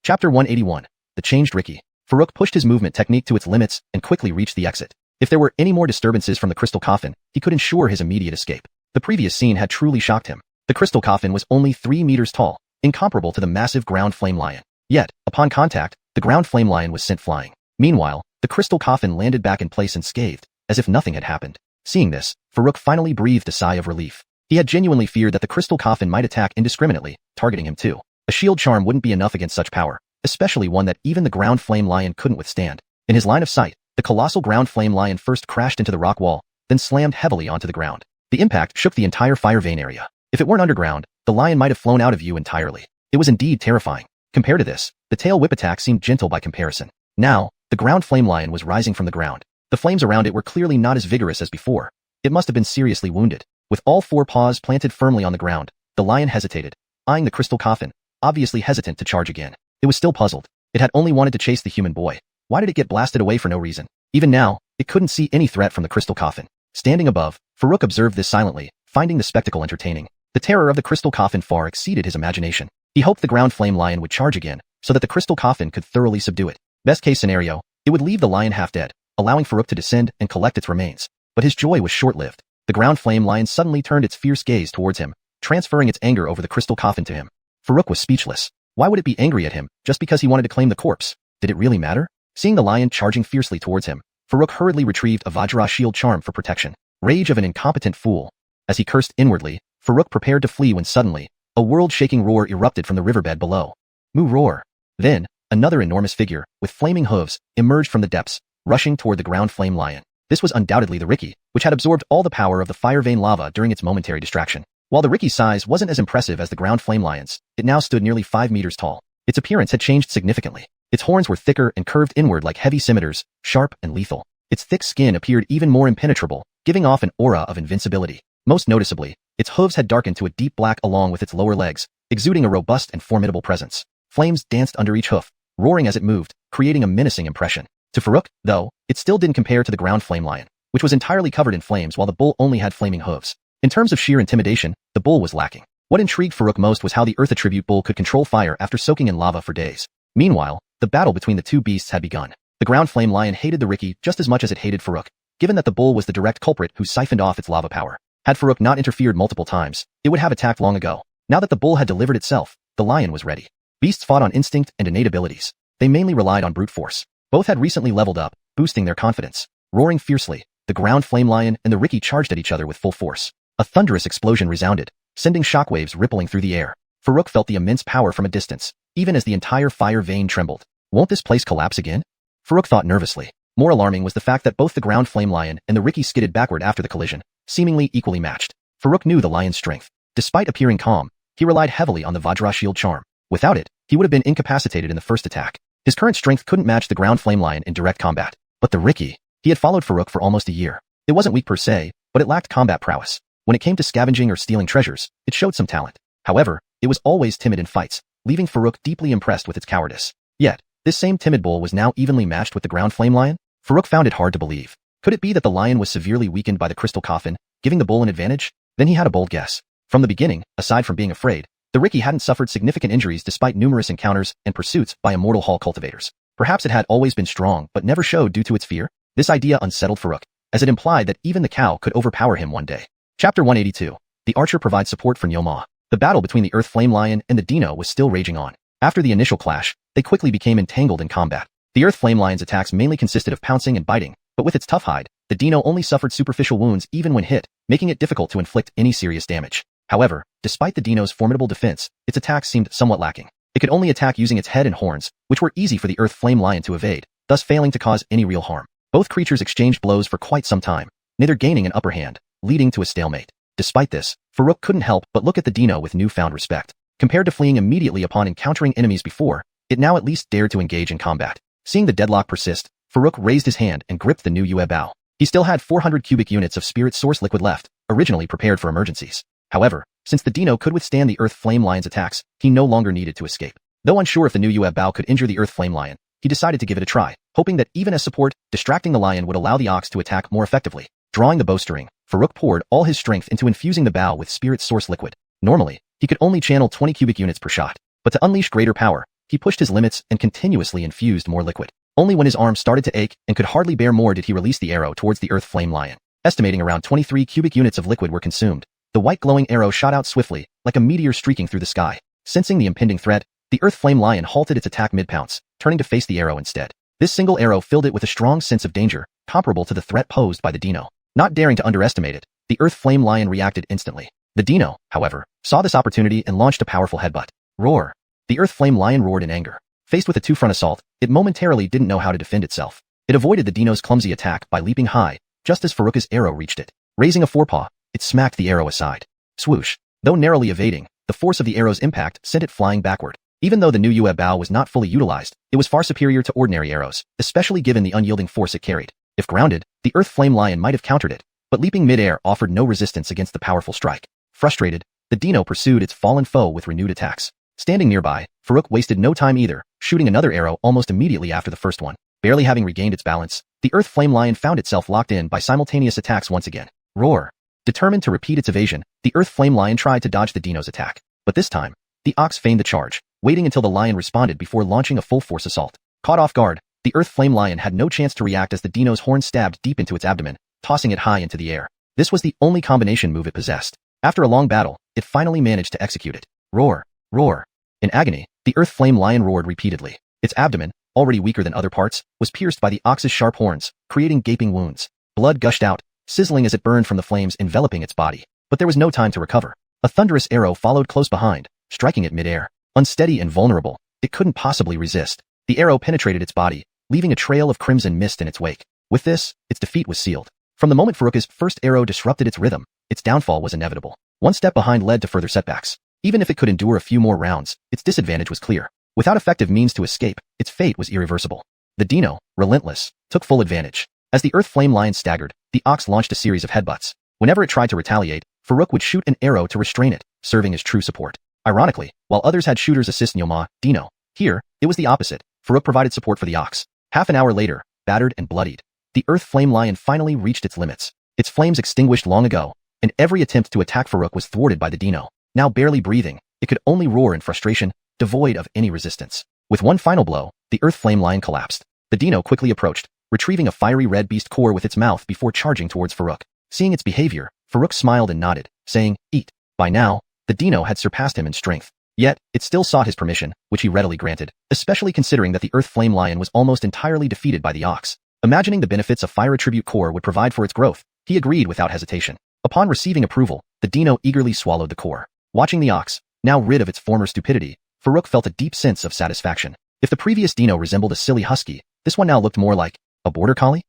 Chapter 181. The Changed Ricky. Farouk pushed his movement technique to its limits and quickly reached the exit. If there were any more disturbances from the crystal coffin, he could ensure his immediate escape. The previous scene had truly shocked him. The crystal coffin was only 3 meters tall, incomparable to the massive ground flame lion. Yet, upon contact, the ground flame lion was sent flying. Meanwhile, the crystal coffin landed back in place unscathed, as if nothing had happened. Seeing this, Farouk finally breathed a sigh of relief. He had genuinely feared that the crystal coffin might attack indiscriminately, targeting him too. A shield charm wouldn't be enough against such power, especially one that even the ground flame lion couldn't withstand. In his line of sight, the colossal ground flame lion first crashed into the rock wall, then slammed heavily onto the ground. The impact shook the entire fire vein area. If it weren't underground, the lion might have flown out of view entirely. It was indeed terrifying. Compared to this, the tail whip attack seemed gentle by comparison. Now, the ground flame lion was rising from the ground. The flames around it were clearly not as vigorous as before. It must have been seriously wounded. With all 4 paws planted firmly on the ground, the lion hesitated, eyeing the crystal coffin, obviously hesitant to charge again. It was still puzzled. It had only wanted to chase the human boy. Why did it get blasted away for no reason? Even now, it couldn't see any threat from the crystal coffin. Standing above, Farouk observed this silently, finding the spectacle entertaining. The terror of the crystal coffin far exceeded his imagination. He hoped the ground flame lion would charge again, so that the crystal coffin could thoroughly subdue it. Best case scenario, it would leave the lion half dead, allowing Farouk to descend and collect its remains. But his joy was short-lived. The ground flame lion suddenly turned its fierce gaze towards him, transferring its anger over the crystal coffin to him. Farouk was speechless. Why would it be angry at him, just because he wanted to claim the corpse? Did it really matter? Seeing the lion charging fiercely towards him, Farouk hurriedly retrieved a Vajra shield charm for protection. Rage of an incompetent fool. As he cursed inwardly, Farouk prepared to flee when suddenly, a world-shaking roar erupted from the riverbed below. Moo roar. Then, another enormous figure, with flaming hooves, emerged from the depths, rushing toward the ground flame lion. This was undoubtedly the Ricky, which had absorbed all the power of the fire vein lava during its momentary distraction. While the Ricky's size wasn't as impressive as the ground flame lion's, it now stood nearly 5 meters tall. Its appearance had changed significantly. Its horns were thicker and curved inward like heavy scimitars, sharp and lethal. Its thick skin appeared even more impenetrable, giving off an aura of invincibility. Most noticeably, its hooves had darkened to a deep black along with its lower legs, exuding a robust and formidable presence. Flames danced under each hoof, roaring as it moved, creating a menacing impression. To Farouk, though, it still didn't compare to the ground flame lion, which was entirely covered in flames while the bull only had flaming hooves. In terms of sheer intimidation, the bull was lacking. What intrigued Farouk most was how the earth attribute bull could control fire after soaking in lava for days. Meanwhile, the battle between the two beasts had begun. The ground flame lion hated the Riki just as much as it hated Farouk, given that the bull was the direct culprit who siphoned off its lava power. Had Farouk not interfered multiple times, it would have attacked long ago. Now that the bull had delivered itself, the lion was ready. Beasts fought on instinct and innate abilities. They mainly relied on brute force. Both had recently leveled up, boosting their confidence. Roaring fiercely, the ground flame lion and the Riki charged at each other with full force. A thunderous explosion resounded, sending shockwaves rippling through the air. Farouk felt the immense power from a distance, even as the entire fire vein trembled. Won't this place collapse again? Farouk thought nervously. More alarming was the fact that both the ground flame lion and the Riki skidded backward after the collision, seemingly equally matched. Farouk knew the lion's strength. Despite appearing calm, he relied heavily on the Vajra shield charm. Without it, he would have been incapacitated in the first attack. His current strength couldn't match the ground flame lion in direct combat. But the Riki, he had followed Farouk for almost a year. It wasn't weak per se, but it lacked combat prowess. When it came to scavenging or stealing treasures, it showed some talent. However, it was always timid in fights, leaving Farouk deeply impressed with its cowardice. Yet, this same timid bull was now evenly matched with the ground flame lion? Farouk found it hard to believe. Could it be that the lion was severely weakened by the crystal coffin, giving the bull an advantage? Then he had a bold guess. From the beginning, aside from being afraid, the Riki hadn't suffered significant injuries despite numerous encounters and pursuits by immortal hall cultivators. Perhaps it had always been strong but never showed due to its fear? This idea unsettled Farouk, as it implied that even the cow could overpower him one day. Chapter 182. The Archer provides support for Nyoma. The battle between the Earth Flame Lion and the Dino was still raging on. After the initial clash, they quickly became entangled in combat. The Earth Flame Lion's attacks mainly consisted of pouncing and biting, but with its tough hide, the Dino only suffered superficial wounds even when hit, making it difficult to inflict any serious damage. However, despite the Dino's formidable defense, its attacks seemed somewhat lacking. It could only attack using its head and horns, which were easy for the Earth Flame Lion to evade, thus failing to cause any real harm. Both creatures exchanged blows for quite some time, neither gaining an upper hand, leading to a stalemate. Despite this, Farouk couldn't help but look at the Dino with newfound respect. Compared to fleeing immediately upon encountering enemies before, it now at least dared to engage in combat. Seeing the deadlock persist, Farouk raised his hand and gripped the new Yue bow. He still had 400 cubic units of spirit source liquid left, originally prepared for emergencies. However, since the Dino could withstand the Earth Flame Lion's attacks, he no longer needed to escape. Though unsure if the new Yue bow could injure the Earth Flame Lion, he decided to give it a try, hoping that even as support, distracting the lion would allow the ox to attack more effectively. Drawing the bowstring, Farouk poured all his strength into infusing the bow with spirit source liquid. Normally, he could only channel 20 cubic units per shot, but to unleash greater power, he pushed his limits and continuously infused more liquid. Only when his arm started to ache and could hardly bear more did he release the arrow towards the Earth Flame Lion. Estimating around 23 cubic units of liquid were consumed. The white glowing arrow shot out swiftly, like a meteor streaking through the sky. Sensing the impending threat, the Earth Flame Lion halted its attack mid-pounce, turning to face the arrow instead. This single arrow filled it with a strong sense of danger, comparable to the threat posed by the Dino. Not daring to underestimate it, the Earth Flame Lion reacted instantly. The Dino, however, saw this opportunity and launched a powerful headbutt. Roar! The Earth Flame Lion roared in anger. Faced with a two-front assault, it momentarily didn't know how to defend itself. It avoided the Dino's clumsy attack by leaping high, just as Farouk's arrow reached it. Raising a forepaw, it smacked the arrow aside. Swoosh! Though narrowly evading, the force of the arrow's impact sent it flying backward. Even though the new Yue bow was not fully utilized, it was far superior to ordinary arrows, especially given the unyielding force it carried. If grounded, the Earth Flame Lion might have countered it, but leaping mid-air offered no resistance against the powerful strike. Frustrated, the Dino pursued its fallen foe with renewed attacks. Standing nearby, Farouk wasted no time either, shooting another arrow almost immediately after the first one. Barely having regained its balance, the Earth Flame Lion found itself locked in by simultaneous attacks once again. Roar! Determined to repeat its evasion, the Earth Flame Lion tried to dodge the Dino's attack. But this time, the ox feigned the charge, waiting until the lion responded before launching a full-force assault. Caught off guard, the Earth Flame Lion had no chance to react as the Dino's horn stabbed deep into its abdomen, tossing it high into the air. This was the only combination move it possessed. After a long battle, it finally managed to execute it. Roar! Roar! In agony, the Earth Flame Lion roared repeatedly. Its abdomen, already weaker than other parts, was pierced by the ox's sharp horns, creating gaping wounds. Blood gushed out, sizzling as it burned from the flames enveloping its body. But there was no time to recover. A thunderous arrow followed close behind, striking it mid-air. Unsteady and vulnerable, it couldn't possibly resist. The arrow penetrated its body, leaving a trail of crimson mist in its wake. With this, its defeat was sealed. From the moment Farouk's first arrow disrupted its rhythm, its downfall was inevitable. One step behind led to further setbacks. Even if it could endure a few more rounds, its disadvantage was clear. Without effective means to escape, its fate was irreversible. The Dino, relentless, took full advantage. As the Earth Flame Lion staggered, the ox launched a series of headbutts. Whenever it tried to retaliate, Farouk would shoot an arrow to restrain it, serving as true support. Ironically, while others had shooters assist Nyoma, Dino, Here, it was the opposite. Farouk provided support for the ox. Half an hour later, battered and bloodied, the earth flame lion finally reached its limits. Its flames extinguished long ago, and every attempt to attack Farouk was thwarted by the dino. Now barely breathing, it could only roar in frustration, devoid of any resistance. With one final blow, the earth flame lion collapsed. The dino quickly approached, retrieving a fiery red beast core with its mouth before charging towards Farouk. Seeing its behavior, Farouk smiled and nodded, saying, "Eat." By now, the dino had surpassed him in strength. Yet, it still sought his permission, which he readily granted, especially considering that the earth flame lion was almost entirely defeated by the ox. Imagining the benefits a fire attribute core would provide for its growth, he agreed without hesitation. Upon receiving approval, the dino eagerly swallowed the core. Watching the ox, now rid of its former stupidity, Farouk felt a deep sense of satisfaction. If the previous dino resembled a silly husky, this one now looked more like a border collie?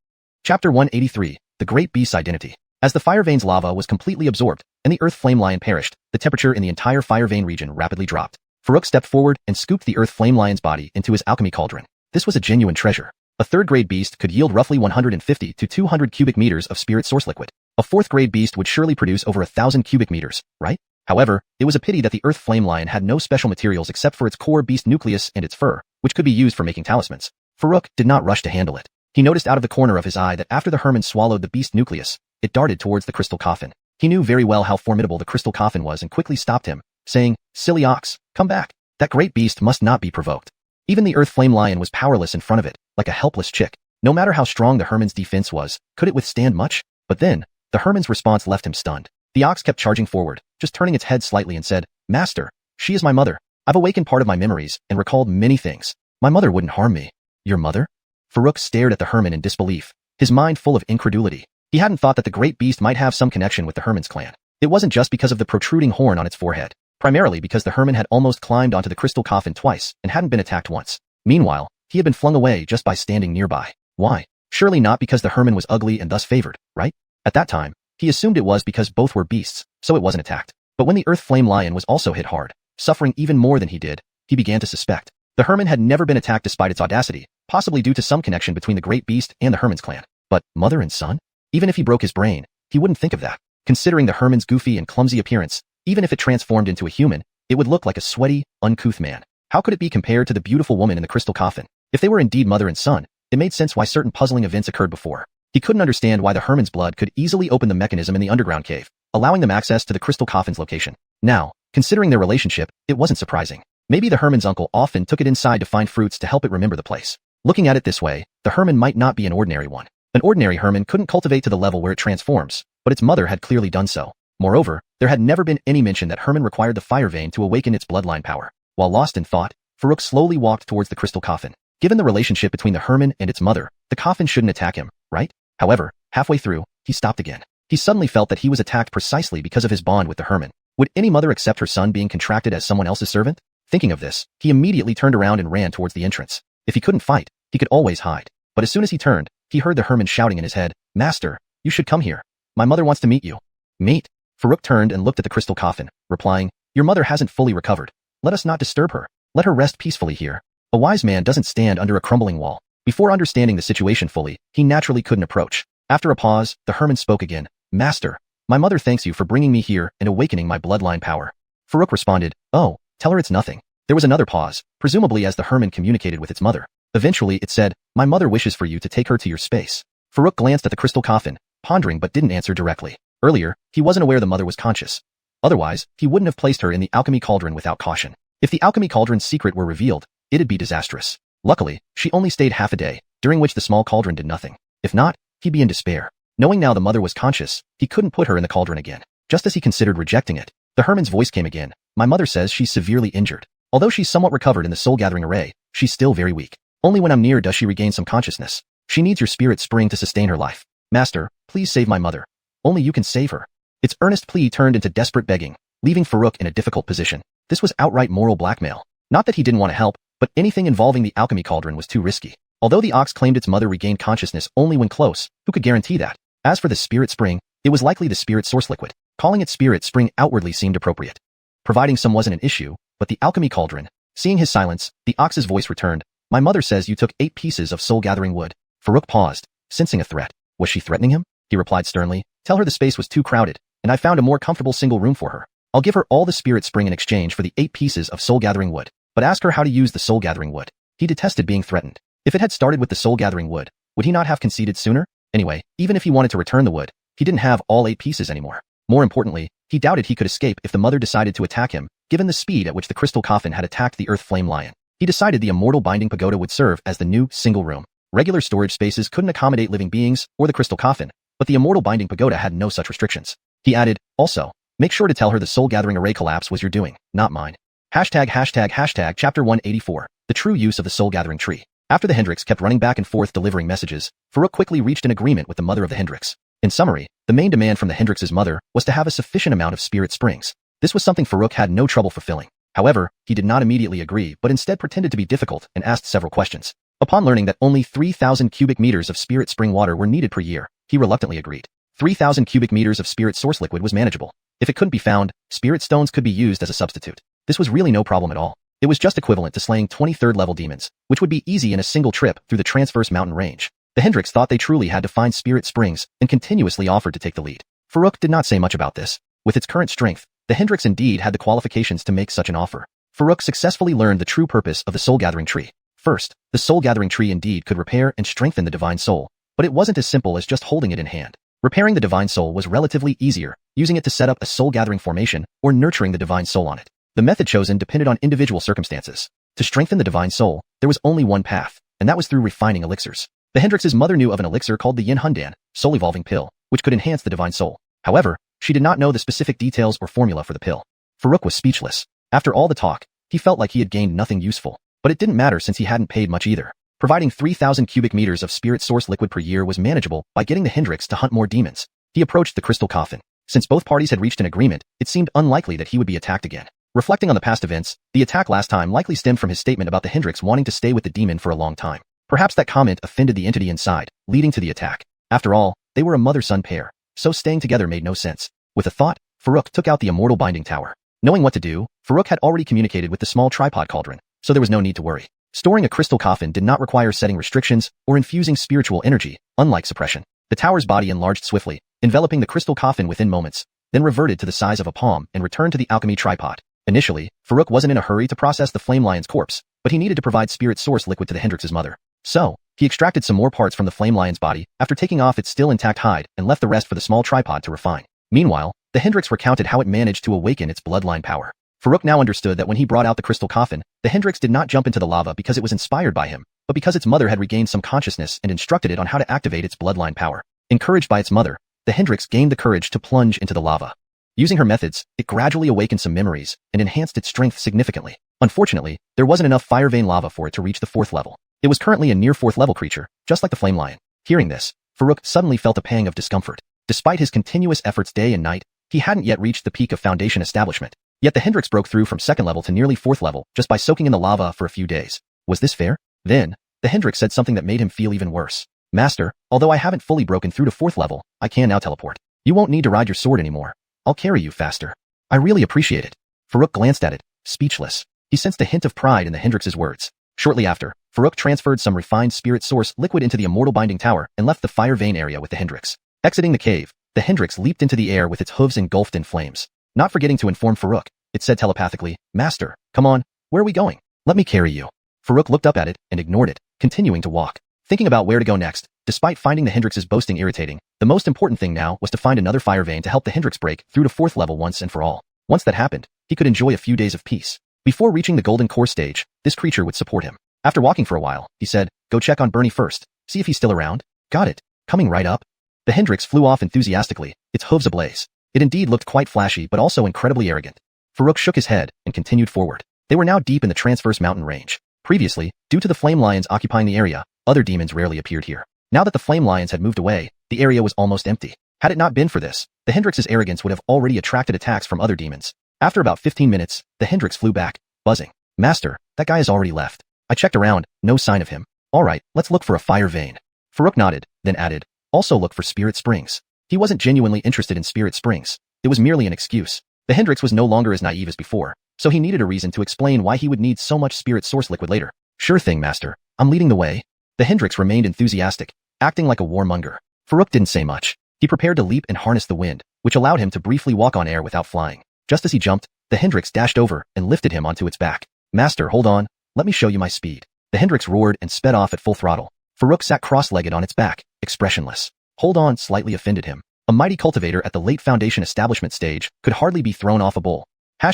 Chapter 183, The Great Beast's Identity. As the fire vein's lava was completely absorbed, and the earth flame lion perished, the temperature in the entire fire vein region rapidly dropped. Farouk stepped forward and scooped the earth flame lion's body into his alchemy cauldron. This was a genuine treasure. A third-grade beast could yield roughly 150 to 200 cubic meters of spirit source liquid. A fourth-grade beast would surely produce over 1,000 cubic meters, right? However, it was a pity that the earth flame lion had no special materials except for its core beast nucleus and its fur, which could be used for making talismans. Farouk did not rush to handle it. He noticed out of the corner of his eye that after the Herman swallowed the beast nucleus, it darted towards the crystal coffin. He knew very well how formidable the crystal coffin was and quickly stopped him, saying, "Silly ox, come back. That great beast must not be provoked." Even the earth flame lion was powerless in front of it, like a helpless chick. No matter how strong the Herman's defense was, could it withstand much? But then, the Herman's response left him stunned. The ox kept charging forward, just turning its head slightly and said, "Master, she is my mother. I've awakened part of my memories and recalled many things. My mother wouldn't harm me." "Your mother?" Farouk stared at the Herman in disbelief, his mind full of incredulity. He hadn't thought that the great beast might have some connection with the Herman's clan. It wasn't just because of the protruding horn on its forehead, primarily because the Herman had almost climbed onto the crystal coffin twice and hadn't been attacked once. Meanwhile, he had been flung away just by standing nearby. Why? Surely not because the Herman was ugly and thus favored, right? At that time, he assumed it was because both were beasts, so it wasn't attacked. But when the earth flame lion was also hit hard, suffering even more than he did, he began to suspect. The Herman had never been attacked despite its audacity, possibly due to some connection between the great beast and the Herman's clan. But mother and son? Even if he broke his brain, he wouldn't think of that. Considering the Herman's goofy and clumsy appearance, even if it transformed into a human, it would look like a sweaty, uncouth man. How could it be compared to the beautiful woman in the crystal coffin? If they were indeed mother and son, it made sense why certain puzzling events occurred before. He couldn't understand why the Herman's blood could easily open the mechanism in the underground cave, allowing them access to the crystal coffin's location. Now, considering their relationship, it wasn't surprising. Maybe the Herman's uncle often took it inside to find fruits to help it remember the place. Looking at it this way, the Herman might not be an ordinary one. An ordinary Herman couldn't cultivate to the level where it transforms, but its mother had clearly done so. Moreover, there had never been any mention that Herman required the fire vein to awaken its bloodline power. While lost in thought, Farouk slowly walked towards the crystal coffin. Given the relationship between the Herman and its mother, the coffin shouldn't attack him, right? However, halfway through, he stopped again. He suddenly felt that he was attacked precisely because of his bond with the Herman. Would any mother accept her son being contracted as someone else's servant? Thinking of this, he immediately turned around and ran towards the entrance. If he couldn't fight, he could always hide. But as soon as he turned, he heard the Herman shouting in his head, "Master, you should come here. My mother wants to meet you." "Meet?" Farouk turned and looked at the crystal coffin, replying, "Your mother hasn't fully recovered. Let us not disturb her. Let her rest peacefully here. A wise man doesn't stand under a crumbling wall." Before understanding the situation fully, he naturally couldn't approach. After a pause, the Herman spoke again, "Master, my mother thanks you for bringing me here and awakening my bloodline power." Farouk responded, "Oh, tell her it's nothing." There was another pause, presumably as the Herman communicated with its mother. Eventually, it said, "My mother wishes for you to take her to your space." Farouk glanced at the crystal coffin, pondering but didn't answer directly. Earlier, he wasn't aware the mother was conscious. Otherwise, he wouldn't have placed her in the Alchemy Cauldron without caution. If the Alchemy Cauldron's secret were revealed, it'd be disastrous. Luckily, she only stayed half a day, during which the small cauldron did nothing. If not, he'd be in despair. Knowing now the mother was conscious, he couldn't put her in the cauldron again. Just as he considered rejecting it, the Herman's voice came again. "My mother says she's severely injured. Although she's somewhat recovered in the soul-gathering array, she's still very weak. Only when I'm near does she regain some consciousness. She needs your spirit spring to sustain her life. Master, please save my mother. Only you can save her." Its earnest plea turned into desperate begging, leaving Farouk in a difficult position. This was outright moral blackmail. Not that he didn't want to help, but anything involving the Alchemy Cauldron was too risky. Although the ox claimed its mother regained consciousness only when close, who could guarantee that? As for the spirit spring, it was likely the spirit source liquid. Calling it spirit spring outwardly seemed appropriate. Providing some wasn't an issue, but the Alchemy Cauldron. Seeing his silence, the ox's voice returned. "My mother says you took 8 pieces of soul-gathering wood." Farouk paused, sensing a threat. Was she threatening him? He replied sternly, "Tell her the space was too crowded, and I found a more comfortable single room for her. I'll give her all the spirit spring in exchange for the 8 pieces of soul-gathering wood." but ask her how to use the soul-gathering wood. He detested being threatened. If it had started with the soul-gathering wood, would he not have conceded sooner? Anyway, even if he wanted to return the wood, he didn't have all 8 pieces anymore. More importantly, he doubted he could escape if the mother decided to attack him, given the speed at which the crystal coffin had attacked the earth flame lion. He decided the immortal binding pagoda would serve as the new single room. Regular storage spaces couldn't accommodate living beings or the crystal coffin, but the immortal binding pagoda had no such restrictions. He added, also, make sure to tell her the soul-gathering array collapse was your doing, not mine. ####Chapter 184. The true use of the soul-gathering tree. After the Hendricks kept running back and forth delivering messages, Farouk quickly reached an agreement with the mother of the Hendricks. In summary, the main demand from the Hendricks' mother was to have a sufficient amount of spirit springs. This was something Farouk had no trouble fulfilling. However, he did not immediately agree but instead pretended to be difficult and asked several questions. Upon learning that only 3,000 cubic meters of spirit spring water were needed per year, he reluctantly agreed. 3,000 cubic meters of spirit source liquid was manageable. If it couldn't be found, spirit stones could be used as a substitute. This was really no problem at all. It was just equivalent to slaying 23rd level demons, which would be easy in a single trip through the Transverse Mountain Range. The Hendricks thought they truly had to find spirit springs and continuously offered to take the lead. Farouk did not say much about this. With its current strength, the Hendricks indeed had the qualifications to make such an offer. Farouk successfully learned the true purpose of the soul-gathering tree. First, the soul-gathering tree indeed could repair and strengthen the divine soul, but it wasn't as simple as just holding it in hand. Repairing the divine soul was relatively easier, using it to set up a soul-gathering formation or nurturing the divine soul on it. The method chosen depended on individual circumstances. To strengthen the divine soul, there was only one path, and that was through refining elixirs. The Hendricks' mother knew of an elixir called the Yin Hundan, soul-evolving pill, which could enhance the divine soul. However, she did not know the specific details or formula for the pill. Farouk was speechless. After all the talk, he felt like he had gained nothing useful. But it didn't matter since he hadn't paid much either. Providing 3,000 cubic meters of spirit source liquid per year was manageable by getting the Hendricks to hunt more demons. He approached the crystal coffin. Since both parties had reached an agreement, it seemed unlikely that he would be attacked again. Reflecting on the past events, the attack last time likely stemmed from his statement about the Hendricks wanting to stay with the demon for a long time. Perhaps that comment offended the entity inside, leading to the attack. After all, they were a mother-son pair, so staying together made no sense. With a thought, Farouk took out the immortal binding tower. Knowing what to do, Farouk had already communicated with the small tripod cauldron, so there was no need to worry. Storing a crystal coffin did not require setting restrictions or infusing spiritual energy, unlike suppression. The tower's body enlarged swiftly, enveloping the crystal coffin within moments, then reverted to the size of a palm and returned to the alchemy tripod. Initially, Farouk wasn't in a hurry to process the flame lion's corpse, but he needed to provide spirit source liquid to the Hendricks' mother. So, he extracted some more parts from the flame lion's body after taking off its still intact hide and left the rest for the small tripod to refine. Meanwhile, the Hendricks recounted how it managed to awaken its bloodline power. Farouk now understood that when he brought out the crystal coffin, the Hendricks did not jump into the lava because it was inspired by him, but because its mother had regained some consciousness and instructed it on how to activate its bloodline power. Encouraged by its mother, the Hendricks gained the courage to plunge into the lava. Using her methods, it gradually awakened some memories and enhanced its strength significantly. Unfortunately, there wasn't enough fire vein lava for it to reach the 4th level. It was currently a near 4th level creature, just like the flame lion. Hearing this, Farouk suddenly felt a pang of discomfort. Despite his continuous efforts day and night, he hadn't yet reached the peak of foundation establishment. Yet the Hendricks broke through from 2nd level to nearly 4th level just by soaking in the lava for a few days. Was this fair? Then, the Hendricks said something that made him feel even worse. Master, although I haven't fully broken through to 4th level, I can now teleport. You won't need to ride your sword anymore. I'll carry you faster. I really appreciate it. Farouk glanced at it, speechless. He sensed a hint of pride in the Hendricks' words. Shortly after, Farouk transferred some refined spirit source liquid into the immortal binding tower and left the fire vein area with the Hendricks. Exiting the cave, the Hendricks leaped into the air with its hooves engulfed in flames. Not forgetting to inform Farouk, it said telepathically, Master, come on, where are we going? Let me carry you. Farouk looked up at it and ignored it, continuing to walk. Thinking about where to go next, despite finding the Hendricks' boasting irritating, the most important thing now was to find another fire vein to help the Hendricks break through to 4th level once and for all. Once that happened, he could enjoy a few days of peace. Before reaching the golden core stage, this creature would support him. After walking for a while, he said, go check on Bernie first, see if he's still around. Got it. Coming right up. The Hendricks flew off enthusiastically, its hooves ablaze. It indeed looked quite flashy but also incredibly arrogant. Farouk shook his head and continued forward. They were now deep in the Transverse Mountain Range. Previously, due to the flame lions occupying the area, other demons rarely appeared here. Now that the flame lions had moved away, the area was almost empty. Had it not been for this, the Hendricks' arrogance would have already attracted attacks from other demons. After about 15 minutes, the Hendricks flew back, buzzing. Master, that guy has already left. I checked around, no sign of him. Alright, let's look for a fire vein. Farouk nodded, then added, also look for spirit springs. He wasn't genuinely interested in spirit springs. It was merely an excuse. The Hendricks was no longer as naive as before, so he needed a reason to explain why he would need so much spirit source liquid later. Sure thing, Master. I'm leading the way. The Hendricks remained enthusiastic, acting like a warmonger. Farouk didn't say much. He prepared to leap and harness the wind, which allowed him to briefly walk on air without flying. Just as he jumped, the Hendricks dashed over and lifted him onto its back. Master, hold on. Let me show you my speed. The Hendrix roared and sped off at full throttle. Farouk sat cross-legged on its back, expressionless. Hold on slightly offended him. A mighty cultivator at the late Foundation establishment stage could hardly be thrown off a bull. #####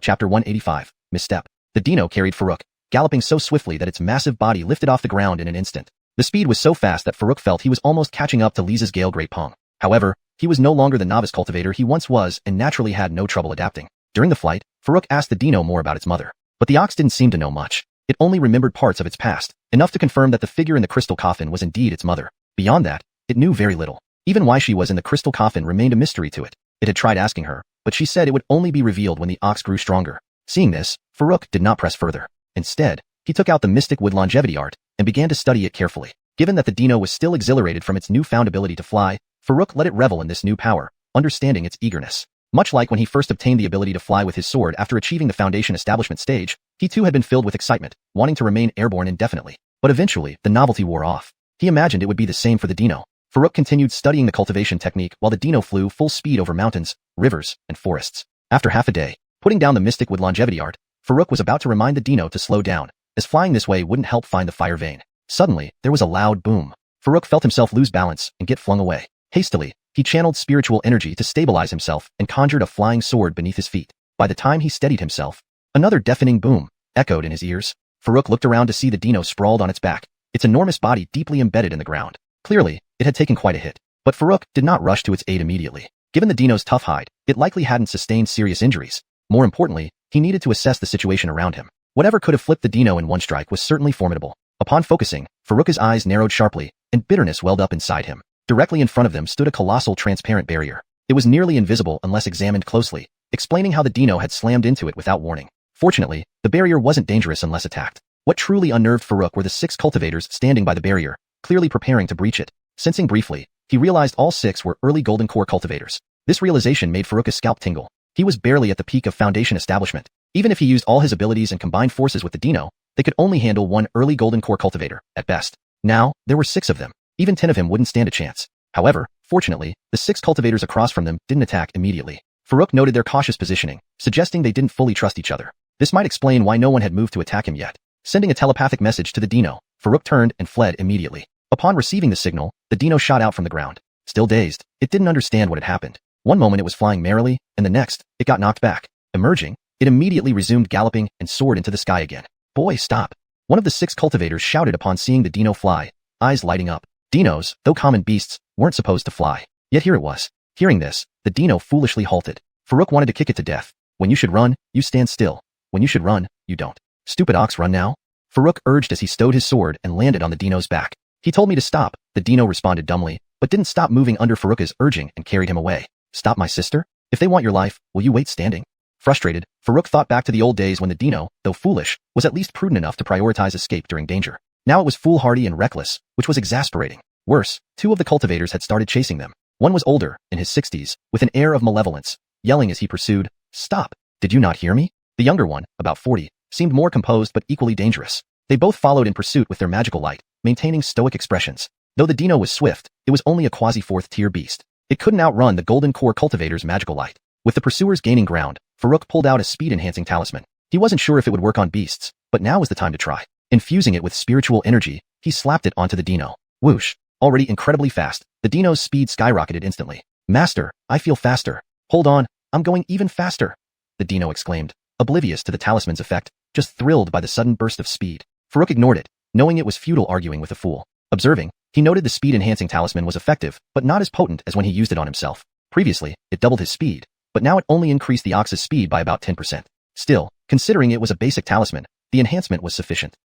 Chapter 185. Misstep. The dino carried Farouk, galloping so swiftly that its massive body lifted off the ground in an instant. The speed was so fast that Farouk felt he was almost catching up to Lisa's Gale Great Pong. However, he was no longer the novice cultivator he once was and naturally had no trouble adapting. During the flight, Farouk asked the dino more about its mother. But the ox didn't seem to know much. It only remembered parts of its past, enough to confirm that the figure in the crystal coffin was indeed its mother. Beyond that, it knew very little. Even why she was in the crystal coffin remained a mystery to it. It had tried asking her, but she said it would only be revealed when the ox grew stronger. Seeing this, Farouk did not press further. Instead, he took out the Mystic Wood Longevity art and began to study it carefully. Given that the dino was still exhilarated from its newfound ability to fly, Farouk let it revel in this new power, understanding its eagerness. Much like when he first obtained the ability to fly with his sword after achieving the Foundation establishment stage, he too had been filled with excitement, wanting to remain airborne indefinitely. But eventually, the novelty wore off. He imagined it would be the same for the dino. Farouk continued studying the cultivation technique while the dino flew full speed over mountains, rivers, and forests. After half a day, putting down the Mystic Wood Longevity art, Farouk was about to remind the dino to slow down, as flying this way wouldn't help find the fire vein. Suddenly, there was a loud boom. Farouk felt himself lose balance and get flung away. Hastily, he channeled spiritual energy to stabilize himself and conjured a flying sword beneath his feet. By the time he steadied himself, another deafening boom echoed in his ears. Farouk looked around to see the dino sprawled on its back, its enormous body deeply embedded in the ground. Clearly, it had taken quite a hit. But Farouk did not rush to its aid immediately. Given the dino's tough hide, it likely hadn't sustained serious injuries. More importantly, he needed to assess the situation around him. Whatever could have flipped the dino in one strike was certainly formidable. Upon focusing, Farouk's eyes narrowed sharply, and bitterness welled up inside him. Directly in front of them stood a colossal transparent barrier. It was nearly invisible unless examined closely, explaining how the dino had slammed into it without warning. Fortunately, the barrier wasn't dangerous unless attacked. What truly unnerved Farouk were the 6 cultivators standing by the barrier, clearly preparing to breach it. Sensing briefly, he realized all 6 were early Golden Core cultivators. This realization made Farouk's scalp tingle. He was barely at the peak of Foundation establishment. Even if he used all his abilities and combined forces with the dino, they could only handle 1 early Golden Core cultivator, at best. Now, there were 6 of them. Even 10 of him wouldn't stand a chance. However, fortunately, the 6 cultivators across from them didn't attack immediately. Farouk noted their cautious positioning, suggesting they didn't fully trust each other. This might explain why no one had moved to attack him yet. Sending a telepathic message to the dino, Farouk turned and fled immediately. Upon receiving the signal, the dino shot out from the ground. Still dazed, it didn't understand what had happened. One moment it was flying merrily, and the next, it got knocked back. Emerging, it immediately resumed galloping and soared into the sky again. Boy, stop. One of the 6 cultivators shouted upon seeing the dino fly, eyes lighting up. Dinos, though common beasts, weren't supposed to fly. Yet here it was. Hearing this, the dino foolishly halted. Farouk wanted to kick it to death. When you should run, you stand still. When you should run, you don't. Stupid ox, run now? Farouk urged as he stowed his sword and landed on the dino's back. He told me to stop, the dino responded dumbly, but didn't stop moving under Farouk's urging and carried him away. Stop, my sister? If they want your life, will you wait standing? Frustrated, Farouk thought back to the old days when the dino, though foolish, was at least prudent enough to prioritize escape during danger. Now it was foolhardy and reckless, which was exasperating. Worse, 2 of the cultivators had started chasing them. One was older, in his 60s, with an air of malevolence, yelling as he pursued, "Stop! Did you not hear me?" The younger one, about 40, seemed more composed but equally dangerous. They both followed in pursuit with their magical light, maintaining stoic expressions. Though the dino was swift, it was only a quasi-4th-tier beast. It couldn't outrun the Golden Core cultivator's magical light. With the pursuers gaining ground, Farouk pulled out a speed-enhancing talisman. He wasn't sure if it would work on beasts, but now was the time to try. Infusing it with spiritual energy, he slapped it onto the dino. Whoosh! Already incredibly fast, the dino's speed skyrocketed instantly. "Master, I feel faster. Hold on, I'm going even faster," the dino exclaimed, oblivious to the talisman's effect, just thrilled by the sudden burst of speed. Farouk ignored it, knowing it was futile arguing with a fool. Observing, he noted the speed-enhancing talisman was effective, but not as potent as when he used it on himself. Previously, it doubled his speed, but now it only increased the ox's speed by about 10%. Still, considering it was a basic talisman, the enhancement was sufficient.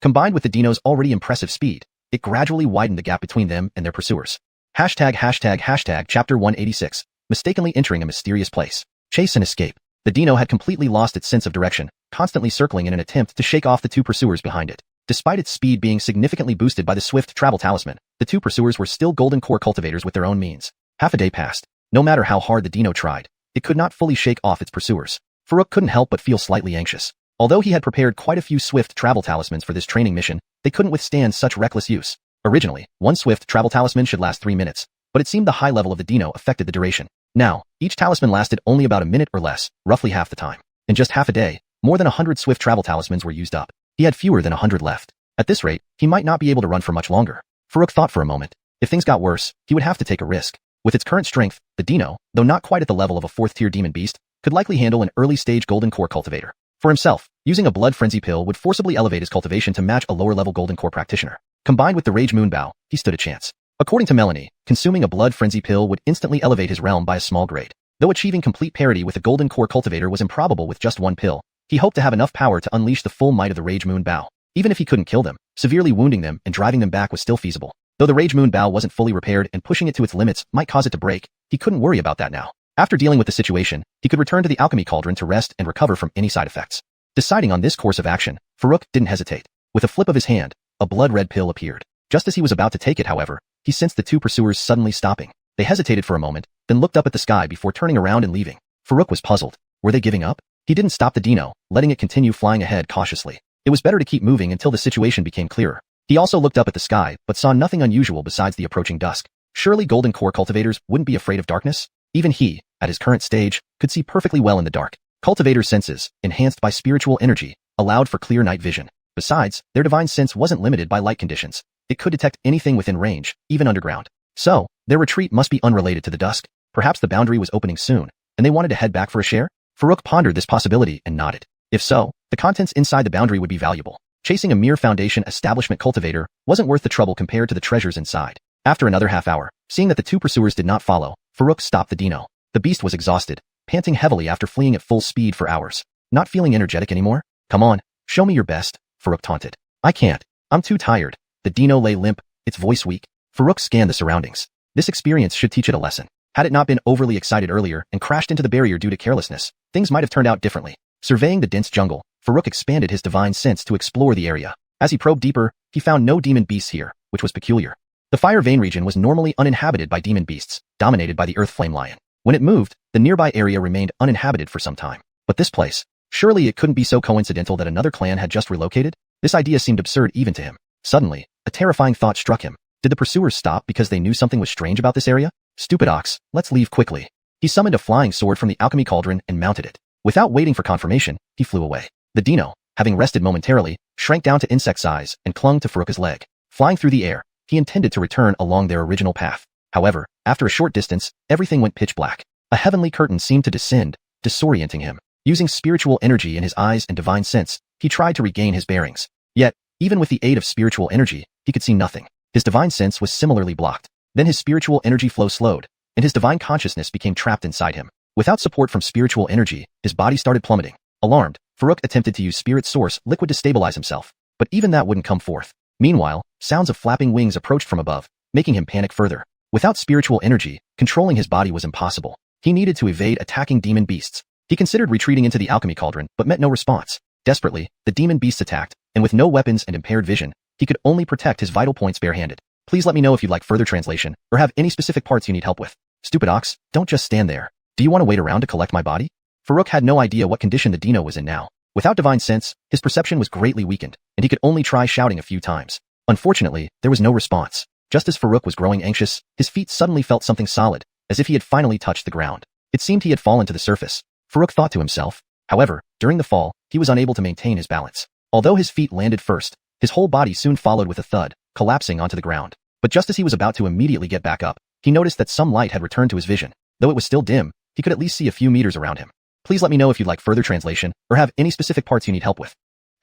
Combined with the dino's already impressive speed, it gradually widened the gap between them and their pursuers. Chapter 186. Mistakenly entering a mysterious place. Chase and escape. The dino had completely lost its sense of direction, constantly circling in an attempt to shake off the 2 pursuers behind it. Despite its speed being significantly boosted by the swift travel talisman, the 2 pursuers were still Golden Core cultivators with their own means. Half a day passed. No matter how hard the dino tried, it could not fully shake off its pursuers. Farouk couldn't help but feel slightly anxious. Although he had prepared quite a few swift travel talismans for this training mission, they couldn't withstand such reckless use. Originally, 1 swift travel talisman should last 3 minutes, but it seemed the high level of the dino affected the duration. Now, each talisman lasted only about a minute or less, roughly half the time. In just half a day, More than 100 swift travel talismans were used up. He had fewer than 100 left. At this rate, he might not be able to run for much longer. Farouk thought for a moment. If things got worse, he would have to take a risk. With its current strength, the Dino, though not quite at the level of a 4th-tier demon beast, could likely handle an early-stage golden core cultivator. For himself, using a blood frenzy pill would forcibly elevate his cultivation to match a lower-level golden core practitioner. Combined with the Rage Moonbow, he stood a chance. According to Melanie, consuming a blood frenzy pill would instantly elevate his realm by a small grade. Though achieving complete parity with a golden core cultivator was improbable with just one pill, he hoped to have enough power to unleash the full might of the Rage Moonbow. Even if he couldn't kill them, severely wounding them and driving them back was still feasible. Though the Rage Moonbow wasn't fully repaired and pushing it to its limits might cause it to break, he couldn't worry about that now. After dealing with the situation, he could return to the Alchemy Cauldron to rest and recover from any side effects. Deciding on this course of action, Farouk didn't hesitate. With a flip of his hand, a blood-red pill appeared. Just as he was about to take it, however, he sensed the two pursuers suddenly stopping. They hesitated for a moment, then looked up at the sky before turning around and leaving. Farouk was puzzled. Were they giving up? He didn't stop the Dino, letting it continue flying ahead cautiously. It was better to keep moving until the situation became clearer. He also looked up at the sky, but saw nothing unusual besides the approaching dusk. Surely golden core cultivators wouldn't be afraid of darkness? Even he, at his current stage, could see perfectly well in the dark. Cultivators' senses, enhanced by spiritual energy, allowed for clear night vision. Besides, their divine sense wasn't limited by light conditions. It could detect anything within range, even underground. So, their retreat must be unrelated to the dusk. Perhaps the boundary was opening soon, and they wanted to head back for a share? Farouk pondered this possibility and nodded. If so, the contents inside the boundary would be valuable. Chasing a mere Foundation establishment cultivator wasn't worth the trouble compared to the treasures inside. After another half hour, seeing that the two pursuers did not follow, Farouk stopped the Dino. The beast was exhausted, panting heavily after fleeing at full speed for hours. Not feeling energetic anymore? Come on, show me your best, Farouk taunted. I can't. I'm too tired. The Dino lay limp, its voice weak. Farouk scanned the surroundings. This experience should teach it a lesson. Had it not been overly excited earlier and crashed into the barrier due to carelessness, things might have turned out differently. Surveying the dense jungle, Farouk expanded his divine sense to explore the area. As he probed deeper, he found no demon beasts here, which was peculiar. The Fire Vein region was normally uninhabited by demon beasts, dominated by the Earth Flame Lion. When it moved, the nearby area remained uninhabited for some time. But this place, surely it couldn't be so coincidental that another clan had just relocated? This idea seemed absurd even to him. Suddenly, a terrifying thought struck him. Did the pursuers stop because they knew something was strange about this area? Stupid ox, let's leave quickly. He summoned a flying sword from the Alchemy Cauldron and mounted it. Without waiting for confirmation, he flew away. The Dino, having rested momentarily, shrank down to insect size and clung to Farouk's leg. Flying through the air, he intended to return along their original path. However, after a short distance, everything went pitch black. A heavenly curtain seemed to descend, disorienting him. Using spiritual energy in his eyes and divine sense, he tried to regain his bearings. Yet, even with the aid of spiritual energy, he could see nothing. His divine sense was similarly blocked. Then his spiritual energy flow slowed, and his divine consciousness became trapped inside him. Without support from spiritual energy, his body started plummeting. Alarmed, Farouk attempted to use Spirit Source liquid to stabilize himself, but even that wouldn't come forth. Meanwhile, sounds of flapping wings approached from above, making him panic further. Without spiritual energy, controlling his body was impossible. He needed to evade attacking demon beasts. He considered retreating into the Alchemy Cauldron, but met no response. Desperately, the demon beasts attacked, and with no weapons and impaired vision, he could only protect his vital points barehanded. Please let me know if you'd like further translation, or have any specific parts you need help with. Stupid ox, don't just stand there. Do you want to wait around to collect my body? Farouk had no idea what condition the Dino was in now. Without divine sense, his perception was greatly weakened, and he could only try shouting a few times. Unfortunately, there was no response. Just as Farouk was growing anxious, his feet suddenly felt something solid, as if he had finally touched the ground. It seemed he had fallen to the surface. Farouk thought to himself. However, during the fall, he was unable to maintain his balance. Although his feet landed first, his whole body soon followed with a thud, collapsing onto the ground. But just as he was about to immediately get back up, he noticed that some light had returned to his vision. Though it was still dim, he could at least see a few meters around him. Please let me know if you'd like further translation, or have any specific parts you need help with.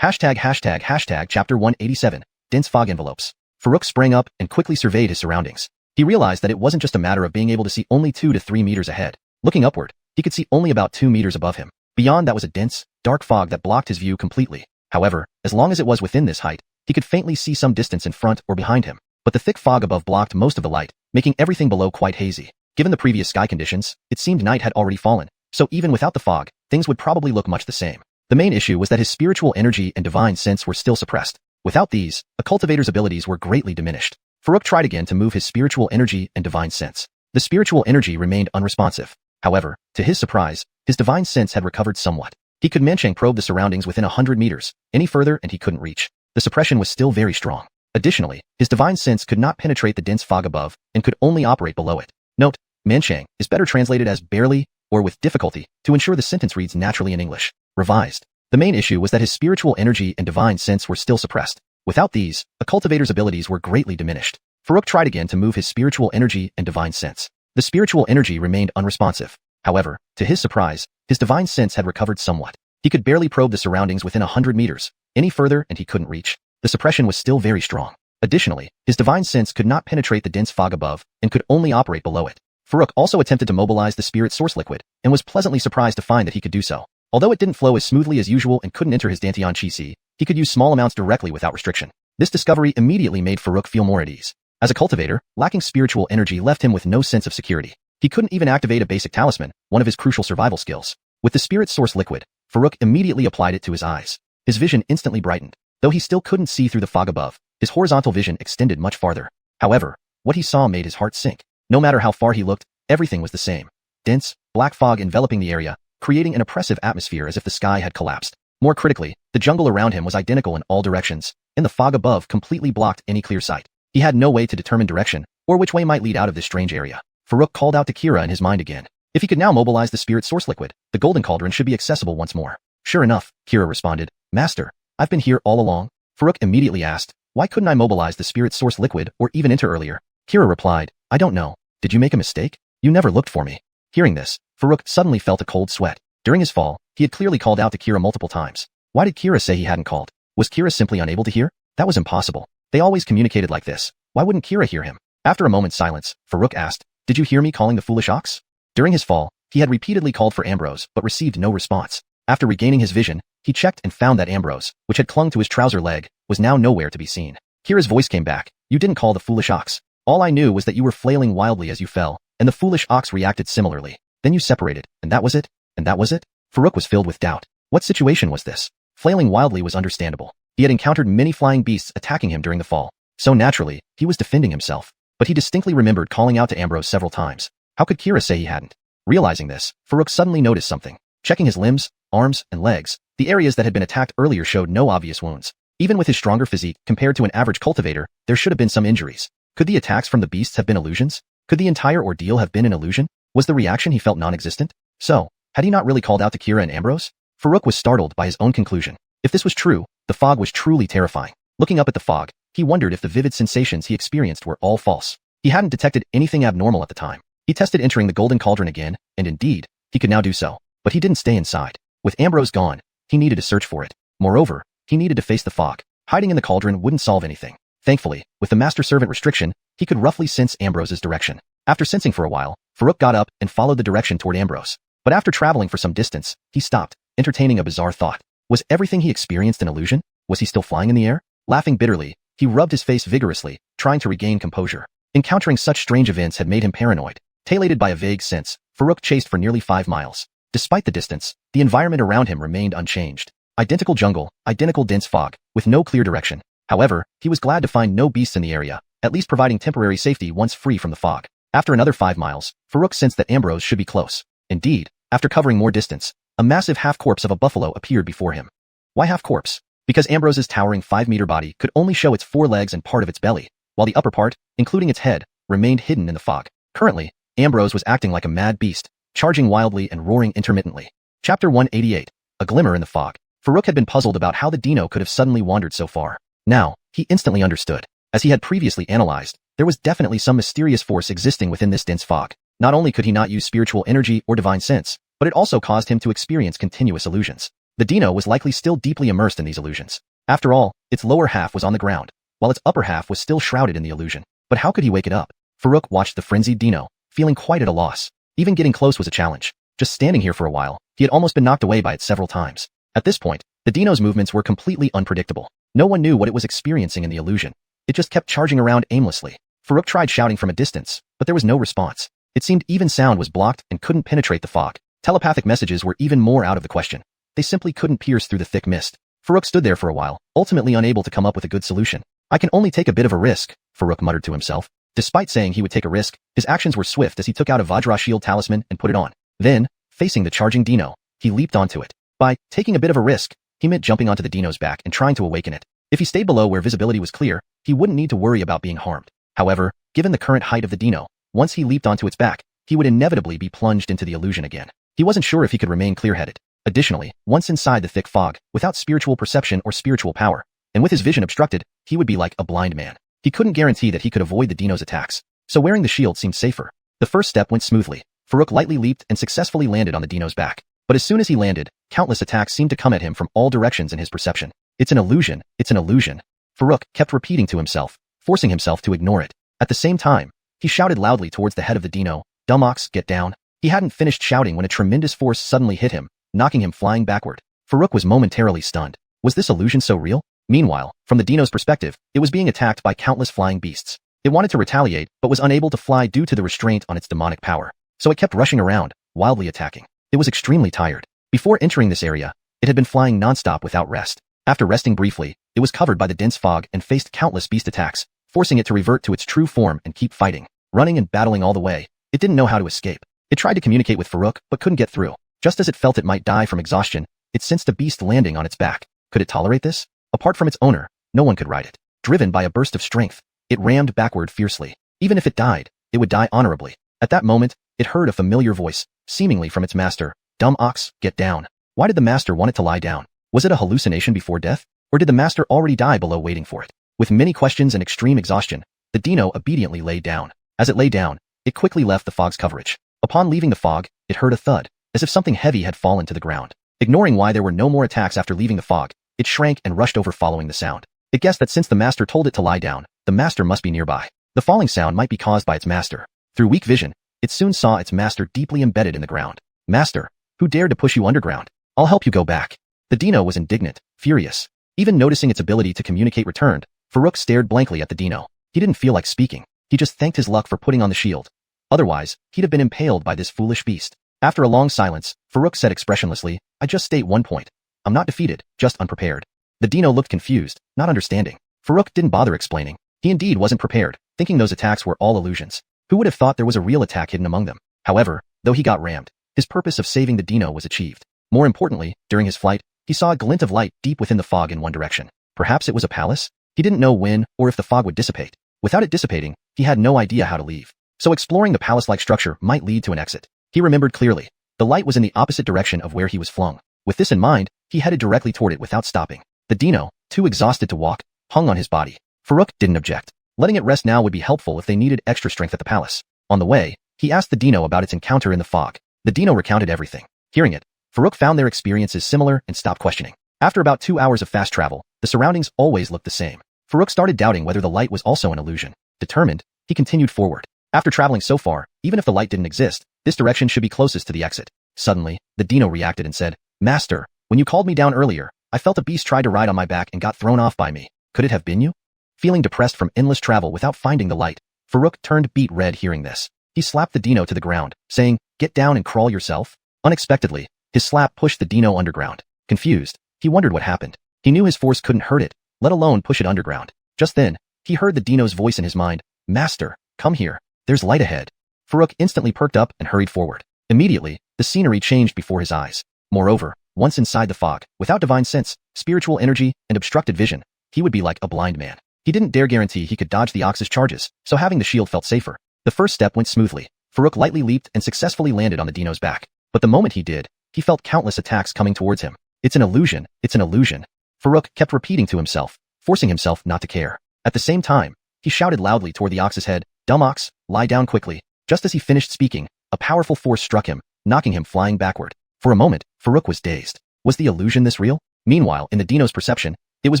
Hashtag chapter 187, dense fog envelopes. Farouk sprang up and quickly surveyed his surroundings. He realized that it wasn't just a matter of being able to see only 2 to 3 meters ahead. Looking upward, he could see only about 2 meters above him. Beyond that was a dense, dark fog that blocked his view completely. However, as long as it was within this height, he could faintly see some distance in front or behind him. But the thick fog above blocked most of the light, making everything below quite hazy. Given the previous sky conditions, it seemed night had already fallen, so even without the fog, things would probably look much the same. The main issue was that his spiritual energy and divine sense were still suppressed. Without these, a cultivator's abilities were greatly diminished. Farouk tried again to move his spiritual energy and divine sense. The spiritual energy remained unresponsive. However, to his surprise, his divine sense had recovered somewhat. He could Manchang probe the surroundings within 100 meters, any further and he couldn't reach. The suppression was still very strong. Additionally, his divine sense could not penetrate the dense fog above and could only operate below it. Note, Manchang is better translated as barely or with difficulty to ensure the sentence reads naturally in English. Revised. The main issue was that his spiritual energy and divine sense were still suppressed. Without these, a cultivator's abilities were greatly diminished. Farouk tried again to move his spiritual energy and divine sense. The spiritual energy remained unresponsive. However, to his surprise, his divine sense had recovered somewhat. He could barely probe the surroundings within 100 meters. Any further and he couldn't reach. The suppression was still very strong. Additionally, his divine sense could not penetrate the dense fog above and could only operate below it. Farouk also attempted to mobilize the spirit source liquid and was pleasantly surprised to find that he could do so. Although it didn't flow as smoothly as usual and couldn't enter his Dantian Chi, he could use small amounts directly without restriction. This discovery immediately made Farouk feel more at ease. As a cultivator, lacking spiritual energy left him with no sense of security. He couldn't even activate a basic talisman, one of his crucial survival skills. With the spirit source liquid, Farouk immediately applied it to his eyes. His vision instantly brightened. Though he still couldn't see through the fog above, his horizontal vision extended much farther. However, what he saw made his heart sink. No matter how far he looked, everything was the same. Dense, black fog enveloping the area, creating an oppressive atmosphere as if the sky had collapsed. More critically, the jungle around him was identical in all directions, and the fog above completely blocked any clear sight. He had no way to determine direction, or which way might lead out of this strange area. Farouk called out to Kira in his mind again. If he could now mobilize the spirit source liquid, the golden cauldron should be accessible once more. Sure enough, Kira responded, Master, I've been here all along. Farouk immediately asked, why couldn't I mobilize the spirit source liquid or even enter earlier? Kira replied, I don't know. Did you make a mistake? You never looked for me. Hearing this, Farouk suddenly felt a cold sweat. During his fall, he had clearly called out to Kira multiple times. Why did Kira say he hadn't called? Was Kira simply unable to hear? That was impossible. They always communicated like this. Why wouldn't Kira hear him? After a moment's silence, Farouk asked, did you hear me calling the foolish ox? During his fall, he had repeatedly called for Ambrose but received no response. After regaining his vision, he checked and found that Ambrose, which had clung to his trouser leg, was now nowhere to be seen. Kira's voice came back. You didn't call the foolish ox. All I knew was that you were flailing wildly as you fell, and the foolish ox reacted similarly. Then you separated, and that was it? And that was it? Farouk was filled with doubt. What situation was this? Flailing wildly was understandable. He had encountered many flying beasts attacking him during the fall. So naturally, he was defending himself. But he distinctly remembered calling out to Ambrose several times. How could Kira say he hadn't? Realizing this, Farouk suddenly noticed something. Checking his limbs, arms, and legs, the areas that had been attacked earlier showed no obvious wounds. Even with his stronger physique compared to an average cultivator, there should have been some injuries. Could the attacks from the beasts have been illusions? Could the entire ordeal have been an illusion? Was the reaction he felt non-existent? So, had he not really called out to Kira and Ambrose? Farouk was startled by his own conclusion. If this was true, the fog was truly terrifying. Looking up at the fog, he wondered if the vivid sensations he experienced were all false. He hadn't detected anything abnormal at the time. He tested entering the golden cauldron again, and indeed, he could now do so. But he didn't stay inside. With Ambrose gone, he needed to search for it. Moreover, he needed to face the fog. Hiding in the cauldron wouldn't solve anything. Thankfully, with the master-servant restriction, he could roughly sense Ambrose's direction. After sensing for a while, Farouk got up and followed the direction toward Ambrose. But after traveling for some distance, he stopped, entertaining a bizarre thought. Was everything he experienced an illusion? Was he still flying in the air? Laughing bitterly, he rubbed his face vigorously, trying to regain composure. Encountering such strange events had made him paranoid. Tailated by a vague sense, Farouk chased for nearly 5 miles. Despite the distance, the environment around him remained unchanged. Identical jungle, identical dense fog, with no clear direction. However, he was glad to find no beasts in the area, at least providing temporary safety once free from the fog. After another 5 miles, Farouk sensed that Ambrose should be close. Indeed, after covering more distance, a massive half-corpse of a buffalo appeared before him. Why half-corpse? Because Ambrose's towering 5-meter body could only show its 4 legs and part of its belly, while the upper part, including its head, remained hidden in the fog. Currently, Ambrose was acting like a mad beast, charging wildly and roaring intermittently. Chapter 188. A Glimmer in the Fog. Farouk had been puzzled about how the dino could have suddenly wandered so far. Now, he instantly understood. As he had previously analyzed, there was definitely some mysterious force existing within this dense fog. Not only could he not use spiritual energy or divine sense, but it also caused him to experience continuous illusions. The dino was likely still deeply immersed in these illusions. After all, its lower half was on the ground, while its upper half was still shrouded in the illusion. But how could he wake it up? Farouk watched the frenzied dino, feeling quite at a loss. Even getting close was a challenge. Just standing here for a while, he had almost been knocked away by it several times. At this point, the dino's movements were completely unpredictable. No one knew what it was experiencing in the illusion. It just kept charging around aimlessly. Farouk tried shouting from a distance, but there was no response. It seemed even sound was blocked and couldn't penetrate the fog. Telepathic messages were even more out of the question. They simply couldn't pierce through the thick mist. Farouk stood there for a while, ultimately unable to come up with a good solution. I can only take a bit of a risk, Farouk muttered to himself. Despite saying he would take a risk, his actions were swift as he took out a Vajra shield talisman and put it on. Then, facing the charging dino, he leaped onto it. By taking a bit of a risk, he meant jumping onto the dino's back and trying to awaken it. If he stayed below where visibility was clear, he wouldn't need to worry about being harmed. However, given the current height of the dino, once he leaped onto its back, he would inevitably be plunged into the illusion again. He wasn't sure if he could remain clear-headed. Additionally, once inside the thick fog, without spiritual perception or spiritual power, and with his vision obstructed, he would be like a blind man. He couldn't guarantee that he could avoid the dino's attacks, so wearing the shield seemed safer. The first step went smoothly. Farouk lightly leaped and successfully landed on the dino's back. But as soon as he landed, countless attacks seemed to come at him from all directions in his perception. It's an illusion, it's an illusion. Farouk kept repeating to himself, forcing himself to ignore it. At the same time, he shouted loudly towards the head of the dino, "Dumb ox, get down." He hadn't finished shouting when a tremendous force suddenly hit him, knocking him flying backward. Farouk was momentarily stunned. Was this illusion so real? Meanwhile, from the dino's perspective, it was being attacked by countless flying beasts. It wanted to retaliate, but was unable to fly due to the restraint on its demonic power. So it kept rushing around, wildly attacking. It was extremely tired. Before entering this area, it had been flying nonstop without rest. After resting briefly, it was covered by the dense fog and faced countless beast attacks, forcing it to revert to its true form and keep fighting. Running and battling all the way, it didn't know how to escape. It tried to communicate with Farouk, but couldn't get through. Just as it felt it might die from exhaustion, it sensed a beast landing on its back. Could it tolerate this? Apart from its owner, no one could ride it. Driven by a burst of strength, it rammed backward fiercely. Even if it died, it would die honorably. At that moment, it heard a familiar voice, seemingly from its master, "Dumb ox, get down." Why did the master want it to lie down? Was it a hallucination before death? Or did the master already die below waiting for it? With many questions and extreme exhaustion, the dino obediently lay down. As it lay down, it quickly left the fog's coverage. Upon leaving the fog, it heard a thud, as if something heavy had fallen to the ground. Ignoring why there were no more attacks after leaving the fog, it shrank and rushed over following the sound. It guessed that since the master told it to lie down, the master must be nearby. The falling sound might be caused by its master. Through weak vision, it soon saw its master deeply embedded in the ground. "Master, who dared to push you underground? I'll help you go back." The dino was indignant, furious. Even noticing its ability to communicate returned, Farouk stared blankly at the dino. He didn't feel like speaking. He just thanked his luck for putting on the shield. Otherwise, he'd have been impaled by this foolish beast. After a long silence, Farouk said expressionlessly, "I just state one point. I'm not defeated, just unprepared." The dino looked confused, not understanding. Farouk didn't bother explaining. He indeed wasn't prepared, thinking those attacks were all illusions. Who would have thought there was a real attack hidden among them? However, though he got rammed, his purpose of saving the dino was achieved. More importantly, during his flight, he saw a glint of light deep within the fog in one direction. Perhaps it was a palace? He didn't know when or if the fog would dissipate. Without it dissipating, he had no idea how to leave. So exploring the palace-like structure might lead to an exit. He remembered clearly. The light was in the opposite direction of where he was flung. With this in mind, he headed directly toward it without stopping. The dino, too exhausted to walk, hung on his body. Farouk didn't object. Letting it rest now would be helpful if they needed extra strength at the palace. On the way, he asked the dino about its encounter in the fog. The dino recounted everything. Hearing it, Farouk found their experiences similar and stopped questioning. After about 2 hours of fast travel, the surroundings always looked the same. Farouk started doubting whether the light was also an illusion. Determined, he continued forward. After traveling so far, even if the light didn't exist, this direction should be closest to the exit. Suddenly, the dino reacted and said, "Master, when you called me down earlier, I felt a beast tried to ride on my back and got thrown off by me. Could it have been you?" Feeling depressed from endless travel without finding the light, Farouk turned beet red hearing this. He slapped the dino to the ground, saying, "Get down and crawl yourself." Unexpectedly, his slap pushed the dino underground. Confused, he wondered what happened. He knew his force couldn't hurt it, let alone push it underground. Just then, he heard the dino's voice in his mind, "Master, come here. There's light ahead." Farouk instantly perked up and hurried forward. Immediately, the scenery changed before his eyes. Moreover, once inside the fog, without divine sense, spiritual energy, and obstructed vision, he would be like a blind man. He didn't dare guarantee he could dodge the ox's charges, so having the shield felt safer. The first step went smoothly. Farouk lightly leaped and successfully landed on the dino's back. But the moment he did, he felt countless attacks coming towards him. "It's an illusion, it's an illusion." Farouk kept repeating to himself, forcing himself not to care. At the same time, he shouted loudly toward the ox's head, "Dumb ox, lie down quickly." Just as he finished speaking, a powerful force struck him, knocking him flying backward. For a moment, Farouk was dazed. Was the illusion this real? Meanwhile, in the dino's perception, it was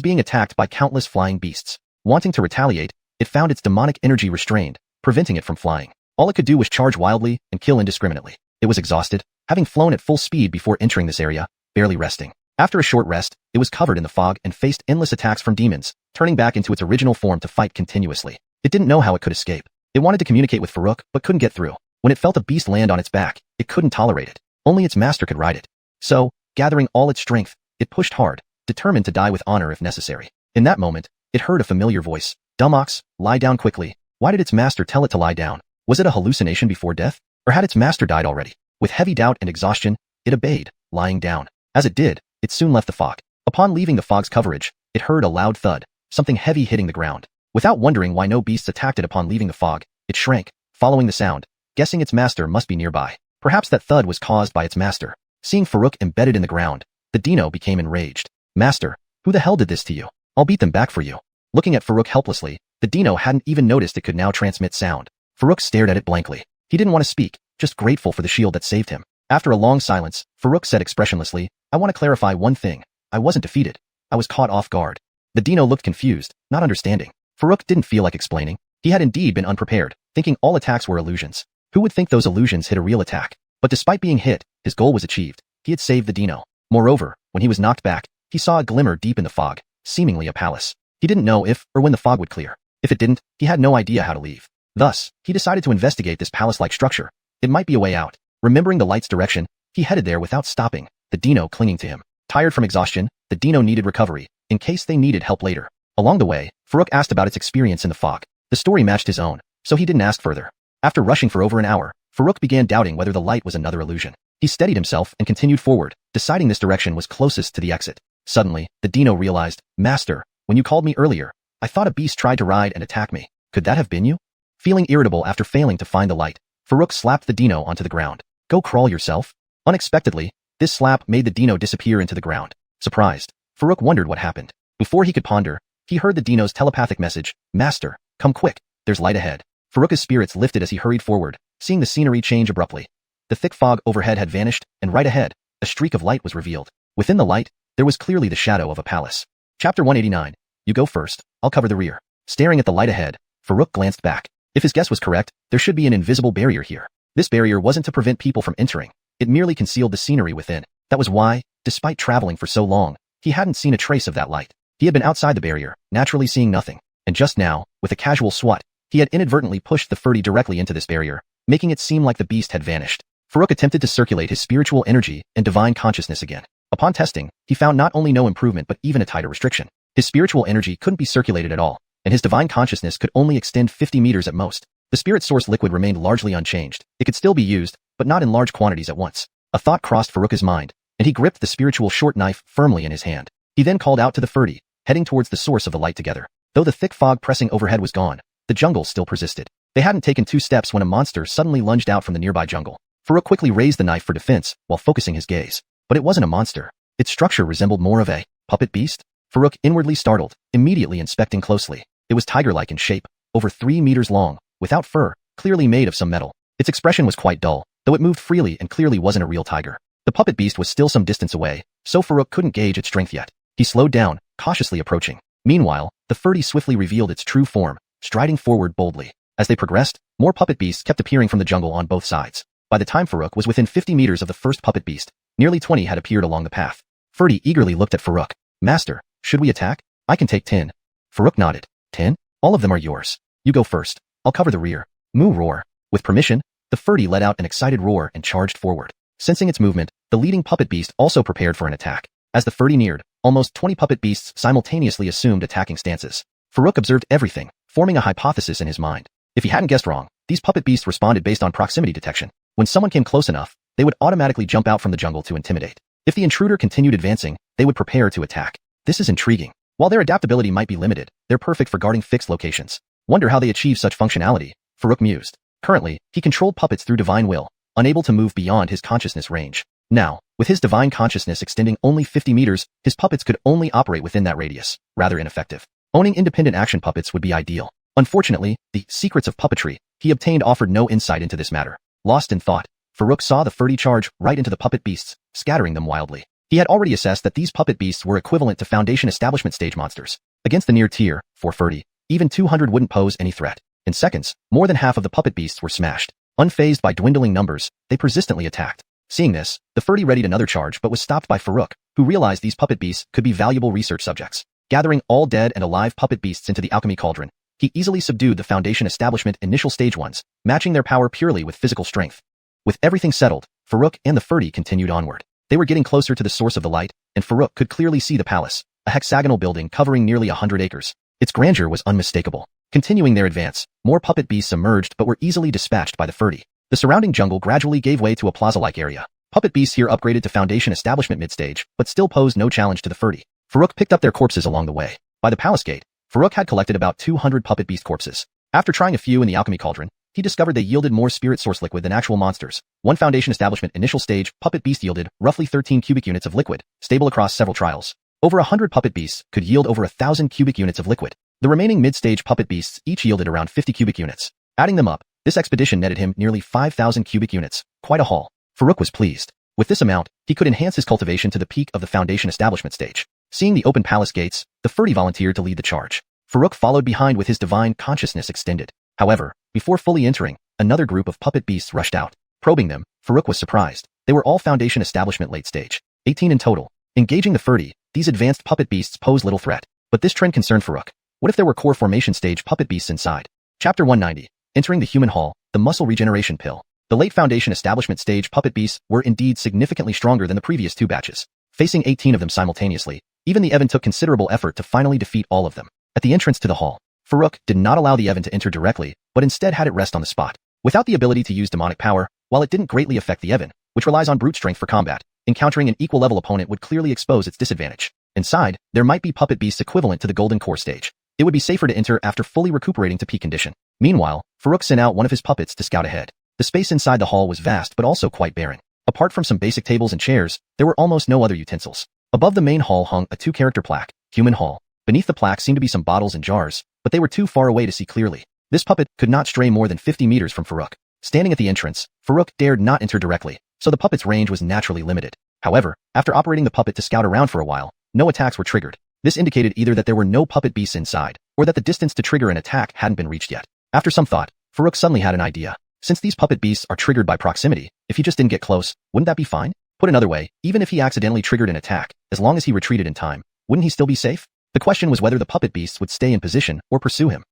being attacked by countless flying beasts. Wanting to retaliate, it found its demonic energy restrained, preventing it from flying. All it could do was charge wildly and kill indiscriminately. It was exhausted, having flown at full speed before entering this area, barely resting. After a short rest, it was covered in the fog and faced endless attacks from demons, turning back into its original form to fight continuously. It didn't know how it could escape. It wanted to communicate with Farouk, but couldn't get through. When it felt a beast land on its back, it couldn't tolerate it. Only its master could ride it. So, gathering all its strength, it pushed hard, determined to die with honor if necessary. In that moment, it heard a familiar voice, "Dumb ox, lie down quickly." Why did its master tell it to lie down? Was it a hallucination before death? Or had its master died already? With heavy doubt and exhaustion, it obeyed, lying down. As it did, it soon left the fog. Upon leaving the fog's coverage, it heard a loud thud, something heavy hitting the ground. Without wondering why no beasts attacked it upon leaving the fog, it shrank, following the sound, guessing its master must be nearby. Perhaps that thud was caused by its master. Seeing Farouk embedded in the ground, the Dino became enraged. Master, who the hell did this to you? I'll beat them back for you. Looking at Farouk helplessly, the Dino hadn't even noticed it could now transmit sound. Farouk stared at it blankly. He didn't want to speak, just grateful for the shield that saved him. After a long silence, Farouk said expressionlessly, I want to clarify one thing. I wasn't defeated. I was caught off guard. The Dino looked confused, not understanding. Farouk didn't feel like explaining. He had indeed been unprepared, thinking all attacks were illusions. Who would think those illusions hit a real attack? But despite being hit, his goal was achieved. He had saved the Dino. Moreover, when he was knocked back, he saw a glimmer deep in the fog, seemingly a palace. He didn't know if or when the fog would clear. If it didn't, he had no idea how to leave. Thus, he decided to investigate this palace-like structure. It might be a way out. Remembering the light's direction, he headed there without stopping, the Dino clinging to him. Tired from exhaustion, the Dino needed recovery, in case they needed help later. Along the way, Farouk asked about its experience in the fog. The story matched his own, so he didn't ask further. After rushing for over an hour, Farouk began doubting whether the light was another illusion. He steadied himself and continued forward, deciding this direction was closest to the exit. Suddenly, the Dino realized, Master, when you called me earlier, I thought a beast tried to ride and attack me. Could that have been you? Feeling irritable after failing to find the light, Farouk slapped the Dino onto the ground. Go crawl yourself? Unexpectedly, this slap made the Dino disappear into the ground. Surprised, Farouk wondered what happened. Before he could ponder, he heard the Dino's telepathic message, Master, come quick, there's light ahead. Farouk's spirits lifted as he hurried forward, seeing the scenery change abruptly. The thick fog overhead had vanished, and right ahead, a streak of light was revealed. Within the light, there was clearly the shadow of a palace. Chapter 189. You go first, I'll cover the rear. Staring at the light ahead, Farouk glanced back. If his guess was correct, there should be an invisible barrier here. This barrier wasn't to prevent people from entering. It merely concealed the scenery within. That was why, despite traveling for so long, he hadn't seen a trace of that light. He had been outside the barrier, naturally seeing nothing. And just now, with a casual swat, he had inadvertently pushed the Furdy directly into this barrier, making it seem like the beast had vanished. Farouk attempted to circulate his spiritual energy and divine consciousness again. Upon testing, he found not only no improvement but even a tighter restriction. His spiritual energy couldn't be circulated at all, and his divine consciousness could only extend 50 meters at most. The spirit source liquid remained largely unchanged. It could still be used, but not in large quantities at once. A thought crossed Farouk's mind, and he gripped the spiritual short knife firmly in his hand. He then called out to the Furdy, heading towards the source of the light together. Though the thick fog pressing overhead was gone, the jungle still persisted. They hadn't taken 2 steps when a monster suddenly lunged out from the nearby jungle. Farouk quickly raised the knife for defense while focusing his gaze. But it wasn't a monster. Its structure resembled more of a puppet beast. Farouk, inwardly startled, immediately inspecting closely. It was tiger-like in shape, over 3 meters long, without fur, clearly made of some metal. Its expression was quite dull, though it moved freely and clearly wasn't a real tiger. The puppet beast was still some distance away, so Farouk couldn't gauge its strength yet. He slowed down, cautiously approaching. Meanwhile, the Furdy swiftly revealed its true form, striding forward boldly. As they progressed, more puppet beasts kept appearing from the jungle on both sides. By the time Farouk was within 50 meters of the first puppet beast, nearly 20 had appeared along the path. Furdy eagerly looked at Farouk. Master, should we attack? I can take 10. Farouk nodded. 10? All of them are yours. You go first. I'll cover the rear. Moo roar. With permission, the Furdy let out an excited roar and charged forward. Sensing its movement, the leading puppet beast also prepared for an attack. As the Furdy neared, almost 20 puppet beasts simultaneously assumed attacking stances. Farouk observed everything, forming a hypothesis in his mind. If he hadn't guessed wrong, these puppet beasts responded based on proximity detection. When someone came close enough, they would automatically jump out from the jungle to intimidate. If the intruder continued advancing, they would prepare to attack. This is intriguing. While their adaptability might be limited, they're perfect for guarding fixed locations. Wonder how they achieve such functionality, Farouk mused. Currently, he controlled puppets through divine will, unable to move beyond his consciousness range. Now, with his divine consciousness extending only 50 meters, his puppets could only operate within that radius, rather ineffective. Owning independent action puppets would be ideal. Unfortunately, the secrets of puppetry he obtained offered no insight into this matter. Lost in thought, Farouk saw the Furdy charge right into the puppet beasts, scattering them wildly. He had already assessed that these puppet beasts were equivalent to Foundation establishment stage monsters. Against the near tier, for Furdy, even 200 wouldn't pose any threat. In seconds, more than half of the puppet beasts were smashed. Unfazed by dwindling numbers, they persistently attacked. Seeing this, the Furdy readied another charge but was stopped by Farouk, who realized these puppet beasts could be valuable research subjects. Gathering all dead and alive puppet beasts into the Alchemy Cauldron, he easily subdued the Foundation establishment initial stage ones, matching their power purely with physical strength. With everything settled, Farouk and the Furdy continued onward. They were getting closer to the source of the light, and Farouk could clearly see the palace, a hexagonal building covering nearly 100 acres. Its grandeur was unmistakable. Continuing their advance, more puppet beasts emerged but were easily dispatched by the Furdy. The surrounding jungle gradually gave way to a plaza-like area. Puppet beasts here upgraded to Foundation establishment mid-stage, but still posed no challenge to the Furdy. Farouk picked up their corpses along the way. By the palace gate, Farouk had collected about 200 puppet beast corpses. After trying a few in the Alchemy Cauldron, he discovered they yielded more spirit source liquid than actual monsters. One Foundation Establishment initial stage puppet beast yielded roughly 13 cubic units of liquid, stable across several trials. Over 100 puppet beasts could yield over 1,000 cubic units of liquid. The remaining mid-stage puppet beasts each yielded around 50 cubic units. Adding them up, this expedition netted him nearly 5,000 cubic units, quite a haul. Farouk was pleased. With this amount, he could enhance his cultivation to the peak of the Foundation Establishment stage. Seeing the open palace gates, the Furry volunteered to lead the charge. Farouk followed behind with his divine consciousness extended. However, before fully entering, another group of puppet beasts rushed out. Probing them, Farouk was surprised. They were all Foundation Establishment late stage, 18 in total. Engaging the Furry, these advanced puppet beasts pose little threat. But this trend concerned Farouk. What if there were core formation stage puppet beasts inside? Chapter 190. Entering the human hall, the muscle regeneration pill. The late Foundation Establishment stage puppet beasts were indeed significantly stronger than the previous two batches. Facing 18 of them simultaneously, even the Evan took considerable effort to finally defeat all of them. At the entrance to the hall, Farouk did not allow the Evan to enter directly, but instead had it rest on the spot. Without the ability to use demonic power, while it didn't greatly affect the Evan, which relies on brute strength for combat, encountering an equal level opponent would clearly expose its disadvantage. Inside, there might be puppet beasts equivalent to the golden core stage. It would be safer to enter after fully recuperating to peak condition. Meanwhile, Farouk sent out one of his puppets to scout ahead. The space inside the hall was vast but also quite barren. Apart from some basic tables and chairs, there were almost no other utensils. Above the main hall hung a two-character plaque, Human Hall. Beneath the plaque seemed to be some bottles and jars, but they were too far away to see clearly. This puppet could not stray more than 50 meters from Farouk. Standing at the entrance, Farouk dared not enter directly, so the puppet's range was naturally limited. However, after operating the puppet to scout around for a while, no attacks were triggered. This indicated either that there were no puppet beasts inside, or that the distance to trigger an attack hadn't been reached yet. After some thought, Farouk suddenly had an idea. Since these puppet beasts are triggered by proximity, if he just didn't get close, wouldn't that be fine? Put another way, even if he accidentally triggered an attack, as long as he retreated in time, wouldn't he still be safe? The question was whether the puppet beasts would stay in position or pursue him.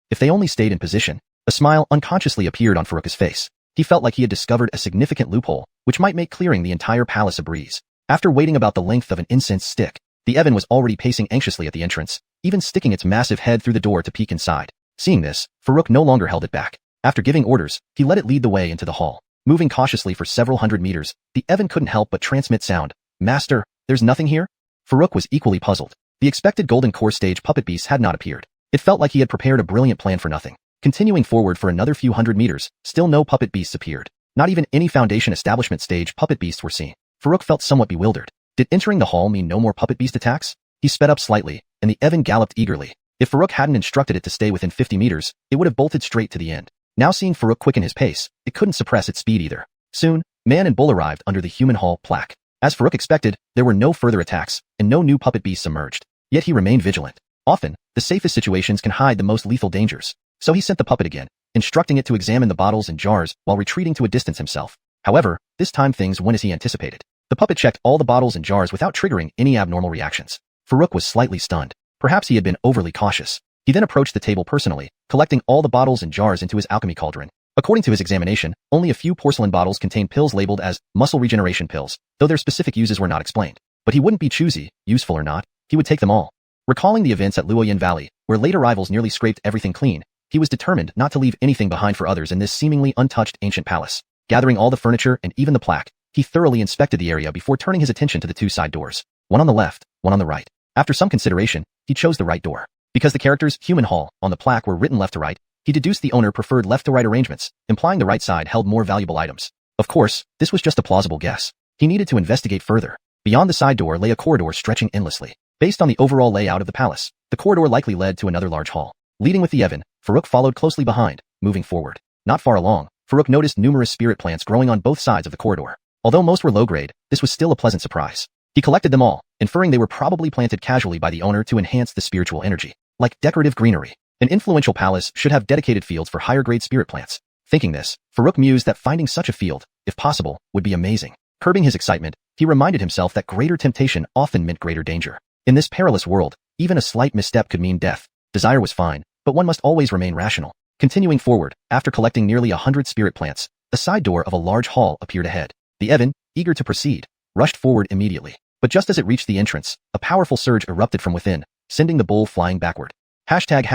If they only stayed in position, a smile unconsciously appeared on Farouk's face. He felt like he had discovered a significant loophole, which might make clearing the entire palace a breeze. After waiting about the length of an incense stick, the Evan was already pacing anxiously at the entrance, even sticking its massive head through the door to peek inside. Seeing this, Farouk no longer held it back. After giving orders, he let it lead the way into the hall. Moving cautiously for several hundred meters, the Evan couldn't help but transmit sound. Master, there's nothing here? Farouk was equally puzzled. The expected golden core stage puppet beast had not appeared. It felt like he had prepared a brilliant plan for nothing. Continuing forward for another few hundred meters, still no puppet beasts appeared. Not even any Foundation Establishment stage puppet beasts were seen. Farouk felt somewhat bewildered. Did entering the hall mean no more puppet beast attacks? He sped up slightly, and the Evan galloped eagerly. If Farouk hadn't instructed it to stay within 50 meters, it would have bolted straight to the end. Now seeing Farouk quicken his pace, it couldn't suppress its speed either. Soon, man and bull arrived under the Human Hall plaque. As Farouk expected, there were no further attacks, and no new puppet beasts emerged. Yet he remained vigilant. Often, the safest situations can hide the most lethal dangers. So he sent the puppet again, instructing it to examine the bottles and jars while retreating to a distance himself. However, this time things went as he anticipated. The puppet checked all the bottles and jars without triggering any abnormal reactions. Farouk was slightly stunned. Perhaps he had been overly cautious. He then approached the table personally, collecting all the bottles and jars into his alchemy cauldron. According to his examination, only a few porcelain bottles contained pills labeled as muscle regeneration pills, though their specific uses were not explained. But he wouldn't be choosy, useful or not, he would take them all. Recalling the events at Luoyin Valley, where late arrivals nearly scraped everything clean, he was determined not to leave anything behind for others in this seemingly untouched ancient palace. Gathering all the furniture and even the plaque, he thoroughly inspected the area before turning his attention to the two side doors. One on the left, one on the right. After some consideration, he chose the right door. Because the characters Human Hall on the plaque were written left to right, he deduced the owner preferred left to right arrangements, implying the right side held more valuable items. Of course, this was just a plausible guess. He needed to investigate further. Beyond the side door lay a corridor stretching endlessly. Based on the overall layout of the palace, the corridor likely led to another large hall. Leading with the Evan, Farouk followed closely behind, moving forward. Not far along, Farouk noticed numerous spirit plants growing on both sides of the corridor. Although most were low grade, this was still a pleasant surprise. He collected them all, inferring they were probably planted casually by the owner to enhance the spiritual energy. Like decorative greenery, an influential palace should have dedicated fields for higher grade spirit plants. Thinking this, Farouk mused that finding such a field, if possible, would be amazing. Curbing his excitement, he reminded himself that greater temptation often meant greater danger. In this perilous world, even a slight misstep could mean death. Desire was fine, but one must always remain rational. Continuing forward, after collecting nearly 100 spirit plants, the side door of a large hall appeared ahead. The Evan, eager to proceed, rushed forward immediately. But just as it reached the entrance, a powerful surge erupted from within, sending the bull flying backward. Hashtag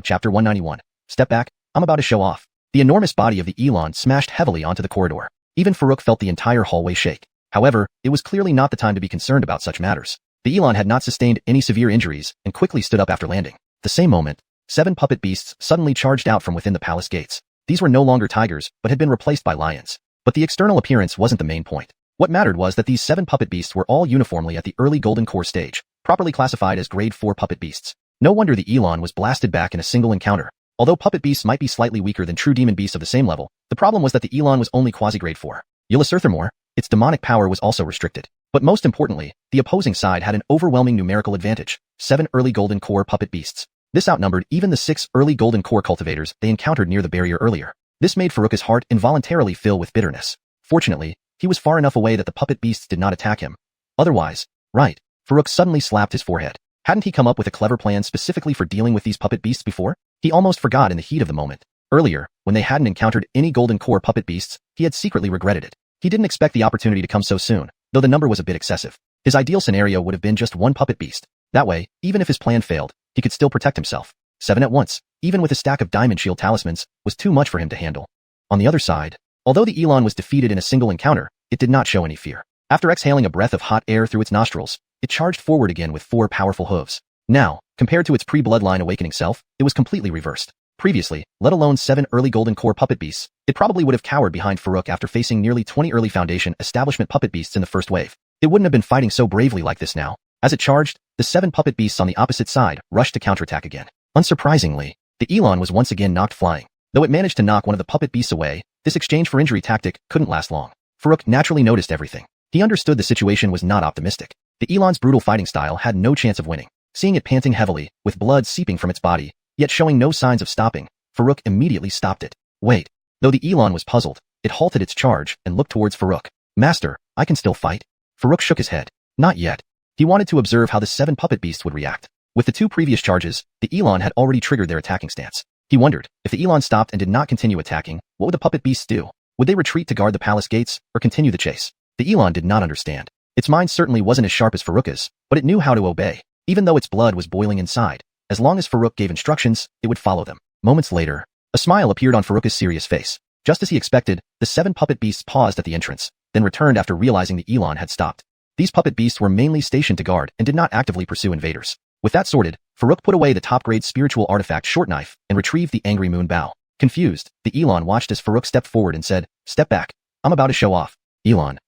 chapter 191. Step back, I'm about to show off. The enormous body of the Elon smashed heavily onto the corridor. Even Farouk felt the entire hallway shake. However, it was clearly not the time to be concerned about such matters. The Elon had not sustained any severe injuries and quickly stood up after landing. The same moment, 7 puppet beasts suddenly charged out from within the palace gates. These were no longer tigers, but had been replaced by lions. But the external appearance wasn't the main point. What mattered was that these 7 puppet beasts were all uniformly at the early Golden Core stage, properly classified as Grade 4 puppet beasts. No wonder the Elon was blasted back in a single encounter. Although puppet beasts might be slightly weaker than true demon beasts of the same level, the problem was that the Elon was only quasi-Grade 4. Furthermore, its demonic power was also restricted. But most importantly, the opposing side had an overwhelming numerical advantage, 7 early Golden Core puppet beasts. This outnumbered even the 6 early Golden Core cultivators they encountered near the barrier earlier. This made Farouk's heart involuntarily fill with bitterness. Fortunately, he was far enough away that the puppet beasts did not attack him. Otherwise, right, Farouk suddenly slapped his forehead. Hadn't he come up with a clever plan specifically for dealing with these puppet beasts before? He almost forgot in the heat of the moment. Earlier, when they hadn't encountered any Golden Core puppet beasts, he had secretly regretted it. He didn't expect the opportunity to come so soon, though the number was a bit excessive. His ideal scenario would have been just 1 puppet beast. That way, even if his plan failed, he could still protect himself. 7 at once, even with a stack of diamond shield talismans, was too much for him to handle. On the other side, although the Elon was defeated in a single encounter, it did not show any fear. After exhaling a breath of hot air through its nostrils, it charged forward again with 4 powerful hooves. Now, compared to its pre-bloodline awakening self, it was completely reversed. Previously, let alone 7 early Golden Core puppet beasts, it probably would have cowered behind Farouk after facing nearly 20 early Foundation establishment puppet beasts in the first wave. It wouldn't have been fighting so bravely like this now. As it charged, the 7 puppet beasts on the opposite side rushed to counterattack again. Unsurprisingly, the Elon was once again knocked flying. Though it managed to knock one of the puppet beasts away, this exchange for injury tactic couldn't last long. Farouk naturally noticed everything. He understood the situation was not optimistic. The Elon's brutal fighting style had no chance of winning. Seeing it panting heavily, with blood seeping from its body, yet showing no signs of stopping, Farouk immediately stopped it. Wait. Though the Elon was puzzled, it halted its charge and looked towards Farouk. Master, I can still fight? Farouk shook his head. Not yet. He wanted to observe how the 7 puppet beasts would react. With the 2 previous charges, the Elon had already triggered their attacking stance. He wondered, if the Elon stopped and did not continue attacking, what would the puppet beasts do? Would they retreat to guard the palace gates, or continue the chase? The Elon did not understand. Its mind certainly wasn't as sharp as Farouk's, but it knew how to obey. Even though its blood was boiling inside, as long as Farouk gave instructions, it would follow them. Moments later, a smile appeared on Farouk's serious face. Just as he expected, the 7 puppet beasts paused at the entrance, then returned after realizing the Elon had stopped. These puppet beasts were mainly stationed to guard and did not actively pursue invaders. With that sorted, Farouk put away the top-grade spiritual artifact short knife and retrieved the angry moon bow. Confused, the Elon watched as Farouk stepped forward and said, "Step back. I'm about to show off." Elon.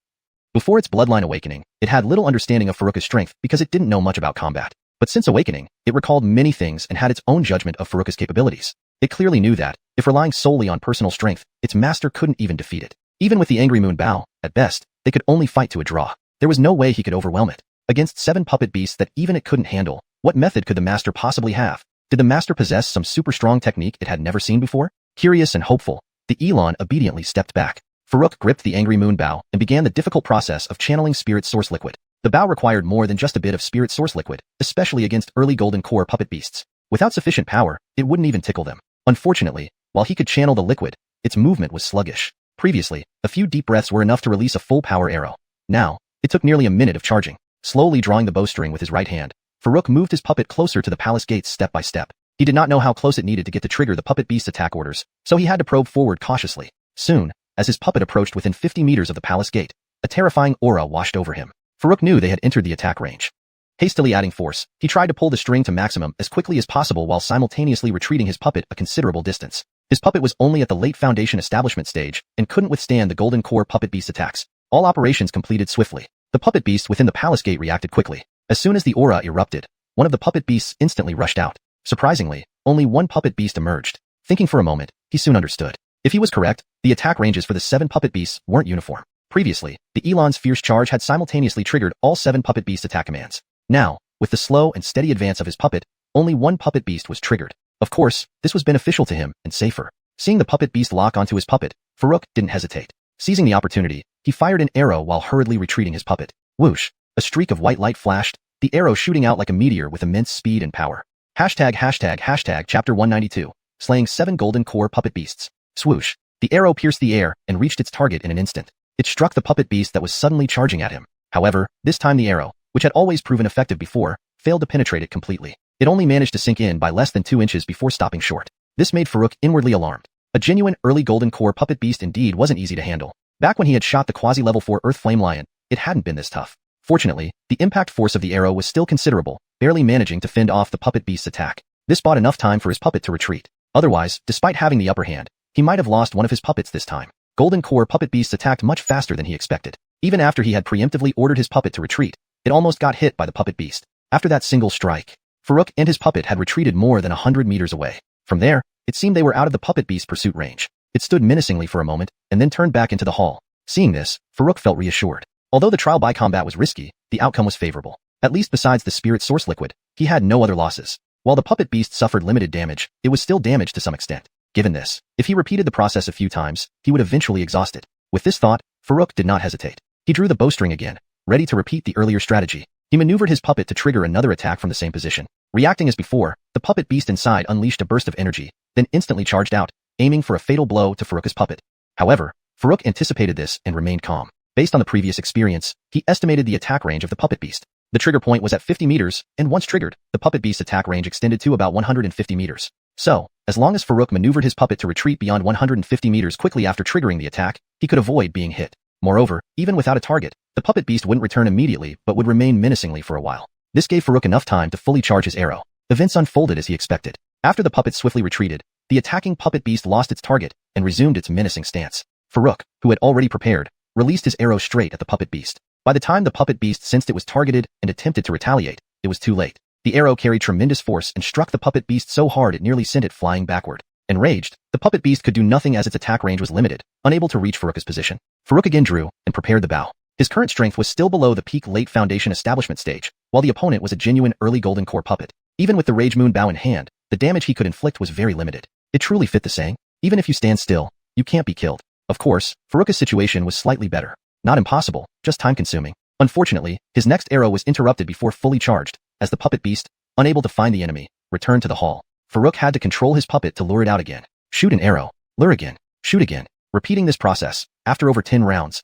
Before its bloodline awakening, it had little understanding of Farouk's strength because it didn't know much about combat. But since awakening, it recalled many things and had its own judgment of Farouk's capabilities. It clearly knew that, if relying solely on personal strength, its master couldn't even defeat it. Even with the angry moon bow, at best, they could only fight to a draw. There was no way he could overwhelm it. Against 7 puppet beasts that even it couldn't handle, what method could the master possibly have? Did the master possess some super strong technique it had never seen before? Curious and hopeful, the Elon obediently stepped back. Farouk gripped the angry moon bow and began the difficult process of channeling spirit source liquid. The bow required more than just a bit of spirit source liquid, especially against early Golden Core puppet beasts. Without sufficient power, it wouldn't even tickle them. Unfortunately, while he could channel the liquid, its movement was sluggish. Previously, a few deep breaths were enough to release a full power arrow. Now, it took nearly a minute of charging. Slowly drawing the bowstring with his right hand, Farouk moved his puppet closer to the palace gates step by step. He did not know how close it needed to get to trigger the puppet beast's attack orders, so he had to probe forward cautiously. Soon, as his puppet approached within 50 meters of the palace gate, a terrifying aura washed over him. Farouk knew they had entered the attack range. Hastily adding force, he tried to pull the string to maximum as quickly as possible while simultaneously retreating his puppet a considerable distance. His puppet was only at the late Foundation establishment stage and couldn't withstand the Golden Core puppet beast attacks. All operations completed swiftly. The puppet beast within the palace gate reacted quickly. As soon as the aura erupted, one of the puppet beasts instantly rushed out. Surprisingly, only 1 puppet beast emerged. Thinking for a moment, he soon understood. If he was correct, the attack ranges for the 7 puppet beasts weren't uniform. Previously, the Elon's fierce charge had simultaneously triggered all 7 puppet beast attack commands. Now, with the slow and steady advance of his puppet, only 1 puppet beast was triggered. Of course, this was beneficial to him and safer. Seeing the puppet beast lock onto his puppet, Farouk didn't hesitate. Seizing the opportunity, he fired an arrow while hurriedly retreating his puppet. Whoosh! A streak of white light flashed, the arrow shooting out like a meteor with immense speed and power. Hashtag chapter 192, slaying 7 Golden Core puppet beasts. Swoosh! The arrow pierced the air and reached its target in an instant. It struck the puppet beast that was suddenly charging at him. However, this time the arrow, which had always proven effective before, failed to penetrate it completely. It only managed to sink in by less than 2 inches before stopping short. This made Farouk inwardly alarmed. A genuine early Golden Core puppet beast indeed wasn't easy to handle. Back when he had shot the quasi-level 4 Earth Flame Lion, it hadn't been this tough. Fortunately, the impact force of the arrow was still considerable, barely managing to fend off the puppet beast's attack. This bought enough time for his puppet to retreat. Otherwise, despite having the upper hand, He might have lost one of his puppets this time. Golden Core puppet beasts attacked much faster than he expected. Even after he had preemptively ordered his puppet to retreat, it almost got hit by the puppet beast. After that single strike, Farouk and his puppet had retreated more than 100 meters away. From there, it seemed they were out of the puppet beast's pursuit range. It stood menacingly for a moment, and then turned back into the hall. Seeing this, Farouk felt reassured. Although the trial by combat was risky, the outcome was favorable. At least besides the spirit source liquid, he had no other losses. While the puppet beast suffered limited damage, it was still damaged to some extent. Given this, if he repeated the process a few times, he would eventually exhaust it. With this thought, Farouk did not hesitate. He drew the bowstring again, ready to repeat the earlier strategy. He maneuvered his puppet to trigger another attack from the same position. Reacting as before, the puppet beast inside unleashed a burst of energy, then instantly charged out, aiming for a fatal blow to Farouk's puppet. However, Farouk anticipated this and remained calm. Based on the previous experience, he estimated the attack range of the puppet beast. The trigger point was at 50 meters, and once triggered, the puppet beast's attack range extended to about 150 meters. So, as long as Farouk maneuvered his puppet to retreat beyond 150 meters quickly after triggering the attack, he could avoid being hit. Moreover, even without a target, the puppet beast wouldn't return immediately but would remain menacingly for a while. This gave Farouk enough time to fully charge his arrow. Events unfolded as he expected. After the puppet swiftly retreated, the attacking puppet beast lost its target and resumed its menacing stance. Farouk, who had already prepared, released his arrow straight at the puppet beast. By the time the puppet beast sensed it was targeted and attempted to retaliate, it was too late. The arrow carried tremendous force and struck the puppet beast so hard it nearly sent it flying backward. Enraged, the puppet beast could do nothing as its attack range was limited, unable to reach Farouk's position. Farouk again drew and prepared the bow. His current strength was still below the peak late foundation establishment stage, while the opponent was a genuine early golden core puppet. Even with the Rage Moon bow in hand, the damage he could inflict was very limited. It truly fit the saying, even if you stand still, you can't be killed. Of course, Farouk's situation was slightly better. Not impossible, just time-consuming. Unfortunately, his next arrow was interrupted before fully charged, as the puppet beast, unable to find the enemy, returned to the hall. Farouk had to control his puppet to lure it out again. Shoot an arrow, lure again, shoot again. Repeating this process, after over 10 rounds,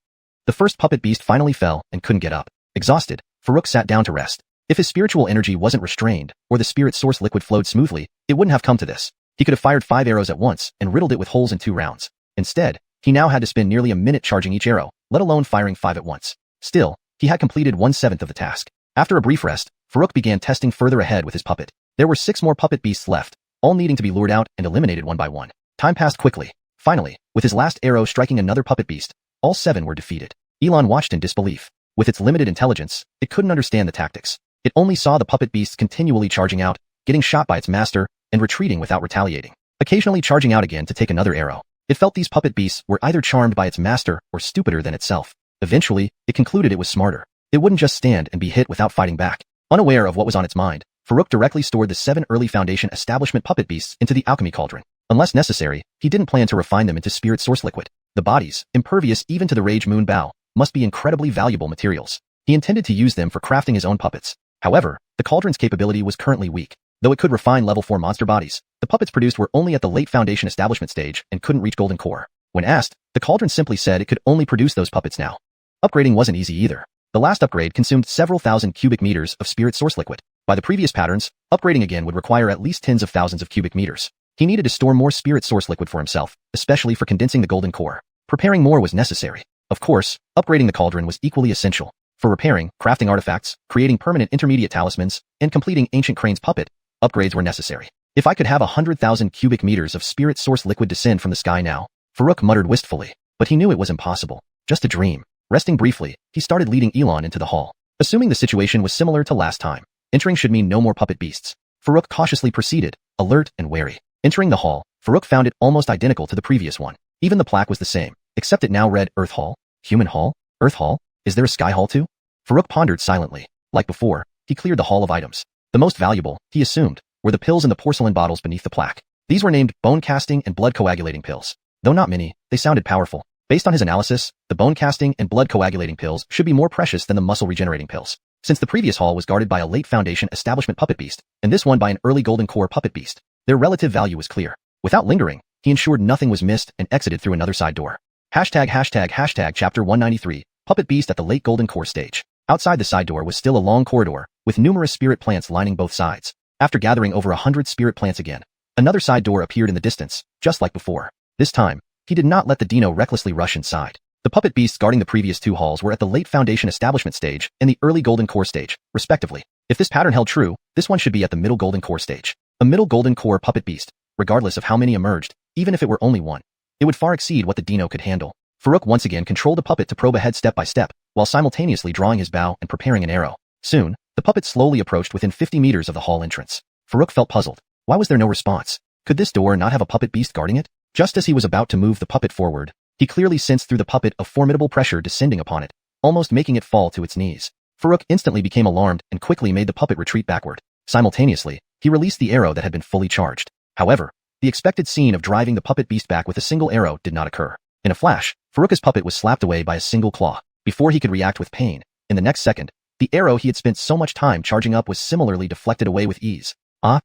the first puppet beast finally fell and couldn't get up. Exhausted, Farouk sat down to rest. If his spiritual energy wasn't restrained, or the spirit source liquid flowed smoothly, it wouldn't have come to this. He could have fired 5 arrows at once and riddled it with holes in 2 rounds. Instead, he now had to spend nearly a minute charging each arrow, let alone firing 5 at once. Still, he had completed 1/7 of the task. After a brief rest, Farouk began testing further ahead with his puppet. There were 6 more puppet beasts left, all needing to be lured out and eliminated one by one. Time passed quickly. Finally, with his last arrow striking another puppet beast, all 7 were defeated. Elon watched in disbelief. With its limited intelligence, it couldn't understand the tactics. It only saw the puppet beasts continually charging out, getting shot by its master, and retreating without retaliating, occasionally charging out again to take another arrow. It felt these puppet beasts were either charmed by its master or stupider than itself. Eventually, it concluded it was smarter. It wouldn't just stand and be hit without fighting back. Unaware of what was on its mind, Farouk directly stored the 7 early Foundation establishment puppet beasts into the Alchemy Cauldron. Unless necessary, he didn't plan to refine them into spirit source liquid. The bodies, impervious even to the Rage Moon bow, must be incredibly valuable materials. He intended to use them for crafting his own puppets. However, the cauldron's capability was currently weak. Though it could refine level 4 monster bodies, the puppets produced were only at the late Foundation establishment stage and couldn't reach Golden Core. When asked, the cauldron simply said it could only produce those puppets now. Upgrading wasn't easy either. The last upgrade consumed several thousand cubic meters of spirit source liquid. By the previous patterns, upgrading again would require at least tens of thousands of cubic meters. He needed to store more spirit source liquid for himself, especially for condensing the Golden Core. Preparing more was necessary. Of course, upgrading the cauldron was equally essential. For repairing, crafting artifacts, creating permanent intermediate talismans, and completing Ancient Crane's puppet, upgrades were necessary. If I could have 100,000 cubic meters of spirit source liquid descend from the sky now, Farouk muttered wistfully, but he knew it was impossible. Just a dream. Resting briefly, he started leading Elon into the hall. Assuming the situation was similar to last time, entering should mean no more puppet beasts. Farouk cautiously proceeded, alert and wary. Entering the hall, Farouk found it almost identical to the previous one. Even the plaque was the same, except it now read Earth Hall, Human Hall, Earth Hall. Is there a Sky Hall too? Farouk pondered silently. Like before, he cleared the hall of items. The most valuable, he assumed, were the pills in the porcelain bottles beneath the plaque. These were named bone casting and blood coagulating pills. Though not many, they sounded powerful. Based on his analysis, the bone casting and blood coagulating pills should be more precious than the muscle regenerating pills. Since the previous hall was guarded by a late Foundation establishment puppet beast, and this one by an early Golden Core puppet beast, their relative value was clear. Without lingering, he ensured nothing was missed and exited through another side door. ##### Chapter 193, Puppet Beast at the late Golden Core stage. Outside the side door was still a long corridor, with numerous spirit plants lining both sides. After gathering over 100 spirit plants again, another side door appeared in the distance, just like before. This time, he did not let the dino recklessly rush inside. The puppet beasts guarding the previous 2 halls were at the late Foundation establishment stage and the early Golden Core stage, respectively. If this pattern held true, this one should be at the middle Golden Core stage. A middle Golden Core puppet beast, regardless of how many emerged, even if it were only one, It would far exceed what the dino could handle. Farouk once again controlled the puppet to probe ahead step by step, while simultaneously drawing his bow and preparing an arrow. Soon, the puppet slowly approached within 50 meters of the hall entrance. Farouk felt puzzled. Why was there no response? Could this door not have a puppet beast guarding it? Just as he was about to move the puppet forward, he clearly sensed through the puppet a formidable pressure descending upon it, almost making it fall to its knees. Farouk instantly became alarmed and quickly made the puppet retreat backward. Simultaneously, he released the arrow that had been fully charged. However, the expected scene of driving the puppet beast back with a single arrow did not occur. In a flash, Farouk's puppet was slapped away by a single claw. Before he could react with pain, in the next second, the arrow he had spent so much time charging up was similarly deflected away with ease.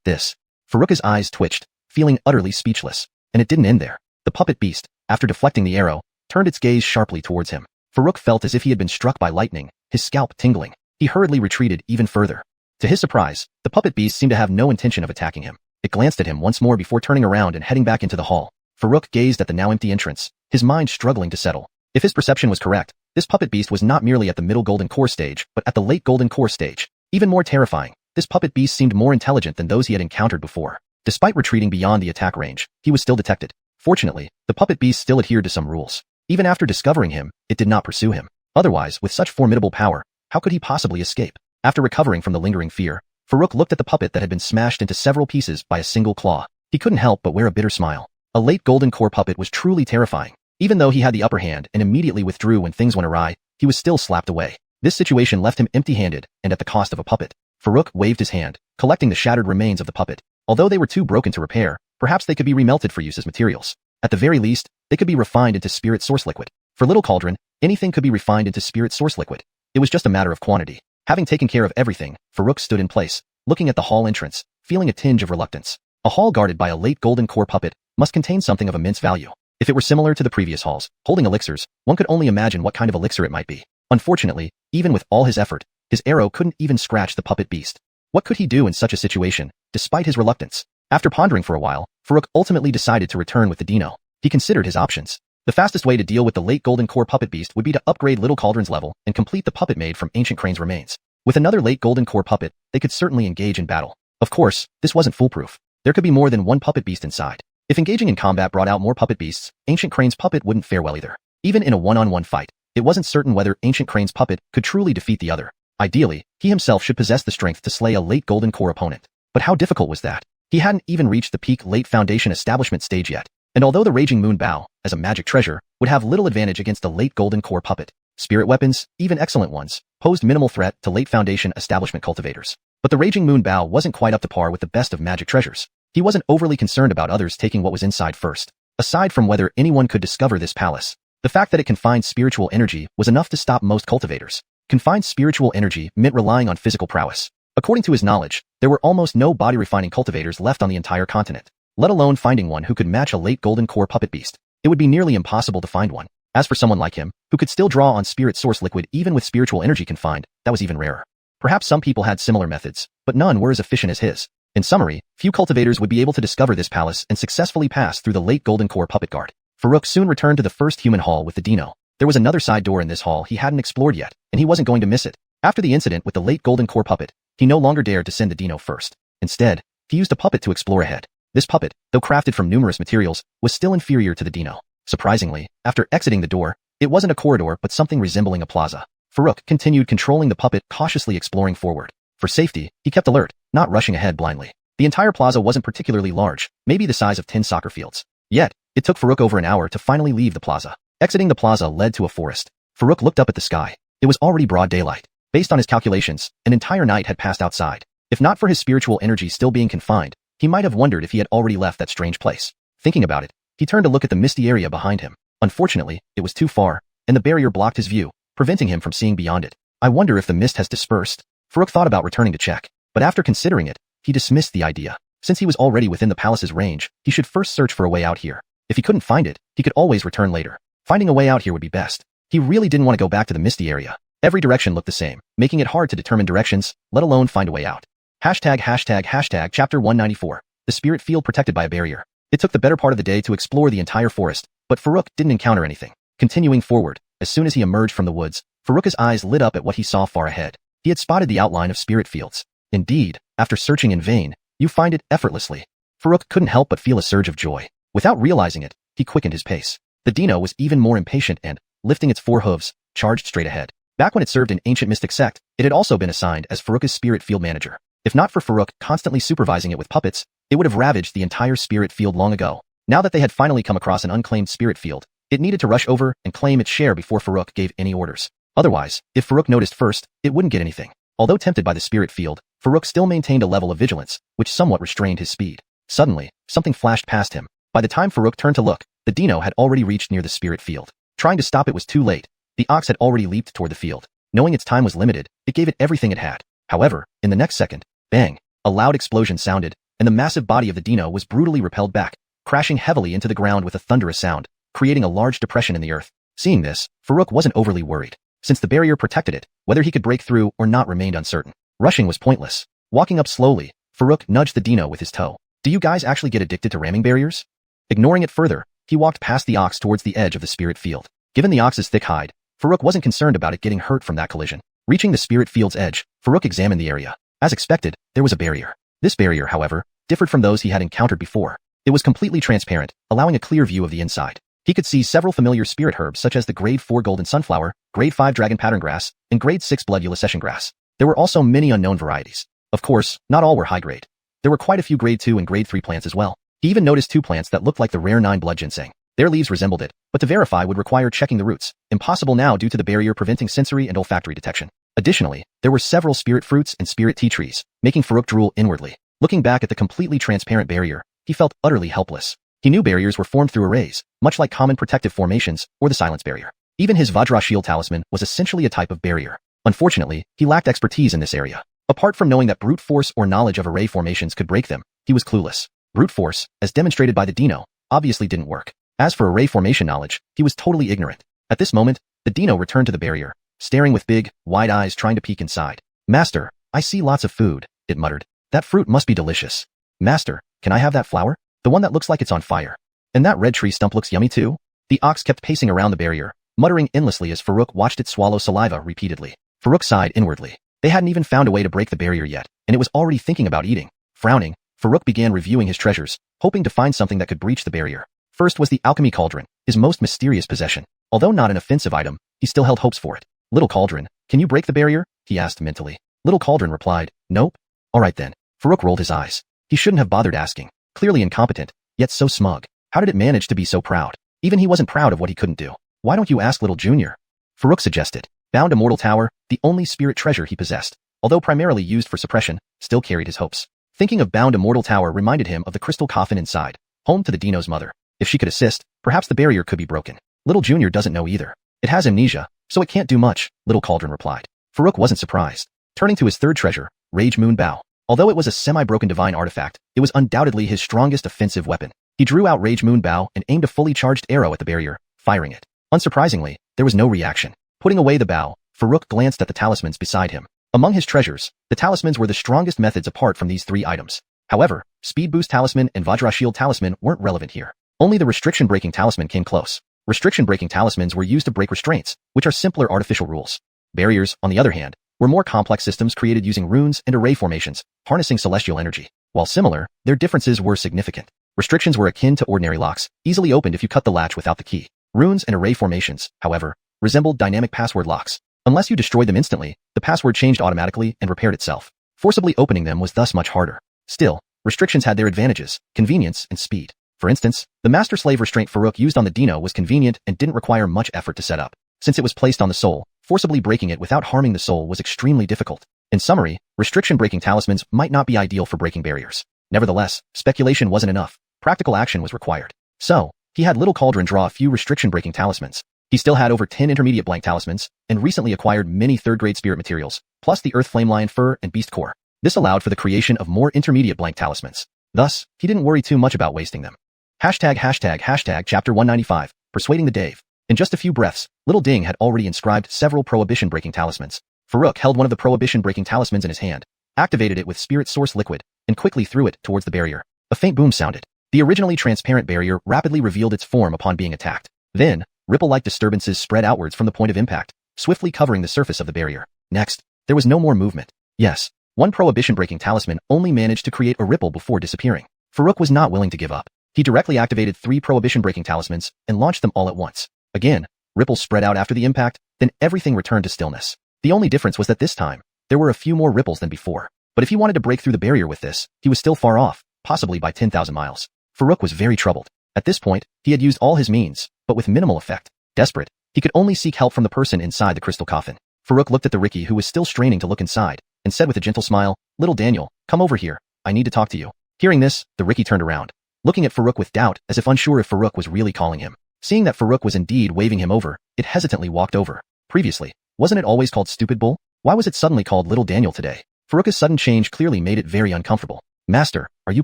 This. Farouk's eyes twitched, feeling utterly speechless. And it didn't end there. The puppet beast, after deflecting the arrow, turned its gaze sharply towards him. Farouk felt as if he had been struck by lightning, his scalp tingling. He hurriedly retreated even further. To his surprise, the puppet beast seemed to have no intention of attacking him. It glanced at him once more before turning around and heading back into the hall. Farouk gazed at the now empty entrance, his mind struggling to settle. If his perception was correct, this puppet beast was not merely at the middle golden core stage, but at the late golden core stage. Even more terrifying, this puppet beast seemed more intelligent than those he had encountered before. Despite retreating beyond the attack range, he was still detected. Fortunately, the puppet beast still adhered to some rules. Even after discovering him, it did not pursue him. Otherwise, with such formidable power, how could he possibly escape? After recovering from the lingering fear, Farouk looked at the puppet that had been smashed into several pieces by a single claw. He couldn't help but wear a bitter smile. A late golden core puppet was truly terrifying. Even though he had the upper hand and immediately withdrew when things went awry, he was still slapped away. This situation left him empty-handed and at the cost of a puppet. Farouk waved his hand, collecting the shattered remains of the puppet. Although they were too broken to repair, perhaps they could be remelted for use as materials. At the very least, they could be refined into spirit source liquid. For Little Cauldron, anything could be refined into spirit source liquid. It was just a matter of quantity. Having taken care of everything, Farouk stood in place, looking at the hall entrance, feeling a tinge of reluctance. A hall guarded by a late golden core puppet must contain something of immense value. If it were similar to the previous halls, holding elixirs, one could only imagine what kind of elixir it might be. Unfortunately, even with all his effort, his arrow couldn't even scratch the puppet beast. What could he do in such a situation, despite his reluctance? After pondering for a while, Farouk ultimately decided to return with the dino. He considered his options. The fastest way to deal with the late golden core puppet beast would be to upgrade Little Cauldron's level and complete the puppet made from Ancient Crane's remains. With another late golden core puppet, they could certainly engage in battle. Of course, this wasn't foolproof. There could be more than one puppet beast inside. If engaging in combat brought out more puppet beasts, Ancient Crane's puppet wouldn't fare well either. Even in a one-on-one fight, it wasn't certain whether Ancient Crane's puppet could truly defeat the other. Ideally, he himself should possess the strength to slay a late golden core opponent. But how difficult was that? He hadn't even reached the peak late foundation establishment stage yet. And although the Raging Moon Bow, as a magic treasure, would have little advantage against a late golden core puppet, spirit weapons, even excellent ones, posed minimal threat to late foundation establishment cultivators. But the Raging Moon Bow wasn't quite up to par with the best of magic treasures. He wasn't overly concerned about others taking what was inside first. Aside from whether anyone could discover this palace, the fact that it confined spiritual energy was enough to stop most cultivators. Confined spiritual energy meant relying on physical prowess. According to his knowledge, there were almost no body-refining cultivators left on the entire continent, let alone finding one who could match a late golden core puppet beast. It would be nearly impossible to find one. As for someone like him, who could still draw on spirit source liquid even with spiritual energy confined, that was even rarer. Perhaps some people had similar methods, but none were as efficient as his. In summary, few cultivators would be able to discover this palace and successfully pass through the late golden core puppet guard. Farouk soon returned to the first human hall with the dino. There was another side door in this hall he hadn't explored yet, and he wasn't going to miss it. After the incident with the late golden core puppet, he no longer dared to send the dino first. Instead, he used a puppet to explore ahead. This puppet, though crafted from numerous materials, was still inferior to the dino. Surprisingly, after exiting the door, it wasn't a corridor but something resembling a plaza. Farouk continued controlling the puppet, cautiously exploring forward. For safety, he kept alert, not rushing ahead blindly. The entire plaza wasn't particularly large, maybe the size of 10 soccer fields. Yet, it took Farouk over an hour to finally leave the plaza. Exiting the plaza led to a forest. Farouk looked up at the sky. It was already broad daylight. Based on his calculations, an entire night had passed outside. If not for his spiritual energy still being confined, he might have wondered if he had already left that strange place. Thinking about it, he turned to look at the misty area behind him. Unfortunately, it was too far, and the barrier blocked his view, preventing him from seeing beyond it. I wonder if the mist has dispersed. Farouk thought about returning to check, but after considering it, he dismissed the idea. Since he was already within the palace's range, he should first search for a way out here. If he couldn't find it, he could always return later. Finding a way out here would be best. He really didn't want to go back to the misty area. Every direction looked the same, making it hard to determine directions, let alone find a way out. Chapter 194. The spirit field protected by a barrier. It took the better part of the day to explore the entire forest, but Farouk didn't encounter anything. Continuing forward, as soon as he emerged from the woods, Farouk's eyes lit up at what he saw far ahead. He had spotted the outline of spirit fields. Indeed, after searching in vain, you find it effortlessly. Farouk couldn't help but feel a surge of joy. Without realizing it, he quickened his pace. The dino was even more impatient and, lifting its 4 hooves, charged straight ahead. Back when it served an ancient mystic sect, it had also been assigned as Farouk's spirit field manager. If not for Farouk constantly supervising it with puppets, it would have ravaged the entire spirit field long ago. Now that they had finally come across an unclaimed spirit field, it needed to rush over and claim its share before Farouk gave any orders. Otherwise, if Farouk noticed first, it wouldn't get anything. Although tempted by the spirit field, Farouk still maintained a level of vigilance, which somewhat restrained his speed. Suddenly, something flashed past him. By the time Farouk turned to look, the dino had already reached near the spirit field. Trying to stop it was too late. The ox had already leaped toward the field. Knowing its time was limited, it gave it everything it had. However, in the next second, bang, a loud explosion sounded, and the massive body of the dino was brutally repelled back, crashing heavily into the ground with a thunderous sound, creating a large depression in the earth. Seeing this, Farouk wasn't overly worried. Since the barrier protected it, whether he could break through or not remained uncertain. Rushing was pointless. Walking up slowly, Farouk nudged the dino with his toe. Do you guys actually get addicted to ramming barriers? Ignoring it further, he walked past the ox towards the edge of the spirit field. Given the ox's thick hide, Farouk wasn't concerned about it getting hurt from that collision. Reaching the spirit field's edge, Farouk examined the area. As expected, there was a barrier. This barrier, however, differed from those he had encountered before. It was completely transparent, allowing a clear view of the inside. He could see several familiar spirit herbs such as the Grade 4 Golden Sunflower, Grade 5 Dragon Pattern Grass, and Grade 6 Blood Ulysses Grass. There were also many unknown varieties. Of course, not all were high grade. There were quite a few Grade 2 and Grade 3 plants as well. He even noticed 2 plants that looked like the rare 9 blood ginseng. Their leaves resembled it, but to verify would require checking the roots, impossible now due to the barrier preventing sensory and olfactory detection. Additionally, there were several spirit fruits and spirit tea trees, making Farouk drool inwardly. Looking back at the completely transparent barrier, he felt utterly helpless. He knew barriers were formed through arrays, much like common protective formations or the silence barrier. Even his Vajra shield talisman was essentially a type of barrier. Unfortunately, he lacked expertise in this area. Apart from knowing that brute force or knowledge of array formations could break them, he was clueless. Brute force, as demonstrated by the dino, obviously didn't work. As for array formation knowledge, he was totally ignorant. At this moment, the dino returned to the barrier, staring with big, wide eyes trying to peek inside. Master, I see lots of food, it muttered. That fruit must be delicious. Master, can I have that flower? The one that looks like it's on fire. And that red tree stump looks yummy too? The ox kept pacing around the barrier, muttering endlessly as Farouk watched it swallow saliva repeatedly. Farouk sighed inwardly. They hadn't even found a way to break the barrier yet, and it was already thinking about eating. Frowning, Farouk began reviewing his treasures, hoping to find something that could breach the barrier. First was the Alchemy Cauldron, his most mysterious possession. Although not an offensive item, he still held hopes for it. Little Cauldron, can you break the barrier? He asked mentally. Little Cauldron replied, nope. Alright then. Farouk rolled his eyes. He shouldn't have bothered asking. Clearly incompetent, yet so smug. How did it manage to be so proud? Even he wasn't proud of what he couldn't do. Why don't you ask Little Junior? Farouk suggested. Bound Immortal Tower, the only spirit treasure he possessed, although primarily used for suppression, still carried his hopes. Thinking of Bound Immortal Tower reminded him of the crystal coffin inside, home to the dino's mother. If she could assist, perhaps the barrier could be broken. Little Junior doesn't know either. It has amnesia, so it can't do much, Little Cauldron replied. Farouk wasn't surprised. Turning to his third treasure, Rage Moon Bow. Although it was a semi-broken divine artifact, it was undoubtedly his strongest offensive weapon. He drew out Rage Moon Bow and aimed a fully charged arrow at the barrier, firing it. Unsurprisingly, there was no reaction. Putting away the bow, Farouk glanced at the talismans beside him. Among his treasures, the talismans were the strongest methods apart from these 3 items. However, Speed Boost Talisman and Vajra Shield Talisman weren't relevant here. Only the Restriction Breaking Talisman came close. Restriction Breaking Talismans were used to break restraints, which are simpler artificial rules. Barriers, on the other hand, were more complex systems created using runes and array formations, harnessing celestial energy. While similar, their differences were significant. Restrictions were akin to ordinary locks, easily opened if you cut the latch without the key. Runes and array formations, however, resembled dynamic password locks. Unless you destroyed them instantly, the password changed automatically and repaired itself. Forcibly opening them was thus much harder. Still, restrictions had their advantages, convenience, and speed. For instance, the master-slave restraint Farouk used on the dino was convenient and didn't require much effort to set up. Since it was placed on the soul, forcibly breaking it without harming the soul was extremely difficult. In summary, restriction-breaking talismans might not be ideal for breaking barriers. Nevertheless, speculation wasn't enough. Practical action was required. So, he had Little Cauldron draw a few restriction-breaking talismans. He still had over 10 intermediate blank talismans, and recently acquired many third-grade spirit materials, plus the Earth Flame Lion Fur and Beast Core. This allowed for the creation of more intermediate blank talismans. Thus, he didn't worry too much about wasting them. ###Chapter 195, Persuading the Dave. In just a few breaths, Little Ding had already inscribed several prohibition-breaking talismans. Farouk held one of the prohibition-breaking talismans in his hand, activated it with spirit source liquid, and quickly threw it towards the barrier. A faint boom sounded. The originally transparent barrier rapidly revealed its form upon being attacked. Then, ripple-like disturbances spread outwards from the point of impact, swiftly covering the surface of the barrier. Next, there was no more movement. Yes, one prohibition-breaking talisman only managed to create a ripple before disappearing. Farouk was not willing to give up. He directly activated 3 prohibition-breaking talismans and launched them all at once. Again, ripples spread out after the impact, then everything returned to stillness. The only difference was that this time, there were a few more ripples than before. But if he wanted to break through the barrier with this, he was still far off, possibly by 10,000 miles. Farouk was very troubled. At this point, he had used all his means, but with minimal effect. Desperate, he could only seek help from the person inside the crystal coffin. Farouk looked at the Ricky who was still straining to look inside, and said with a gentle smile, "Little Daniel, come over here, I need to talk to you." Hearing this, the Ricky turned around, looking at Farouk with doubt as if unsure if Farouk was really calling him. Seeing that Farouk was indeed waving him over, it hesitantly walked over. Previously, wasn't it always called Stupid Bull? Why was it suddenly called Little Daniel today? Farouk's sudden change clearly made it very uncomfortable. "Master, are you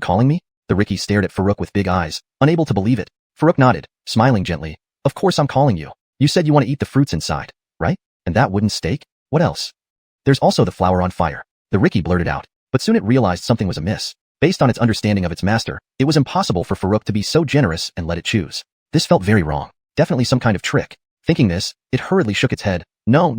calling me?" The Ricky stared at Farouk with big eyes, unable to believe it. Farouk nodded, smiling gently. "Of course I'm calling you. You said you want to eat the fruits inside, right? And that wooden steak? What else? There's also the flower on fire." The Ricky blurted out, but soon it realized something was amiss. Based on its understanding of its master, it was impossible for Farouk to be so generous and let it choose. This felt very wrong. Definitely some kind of trick. Thinking this, it hurriedly shook its head. No,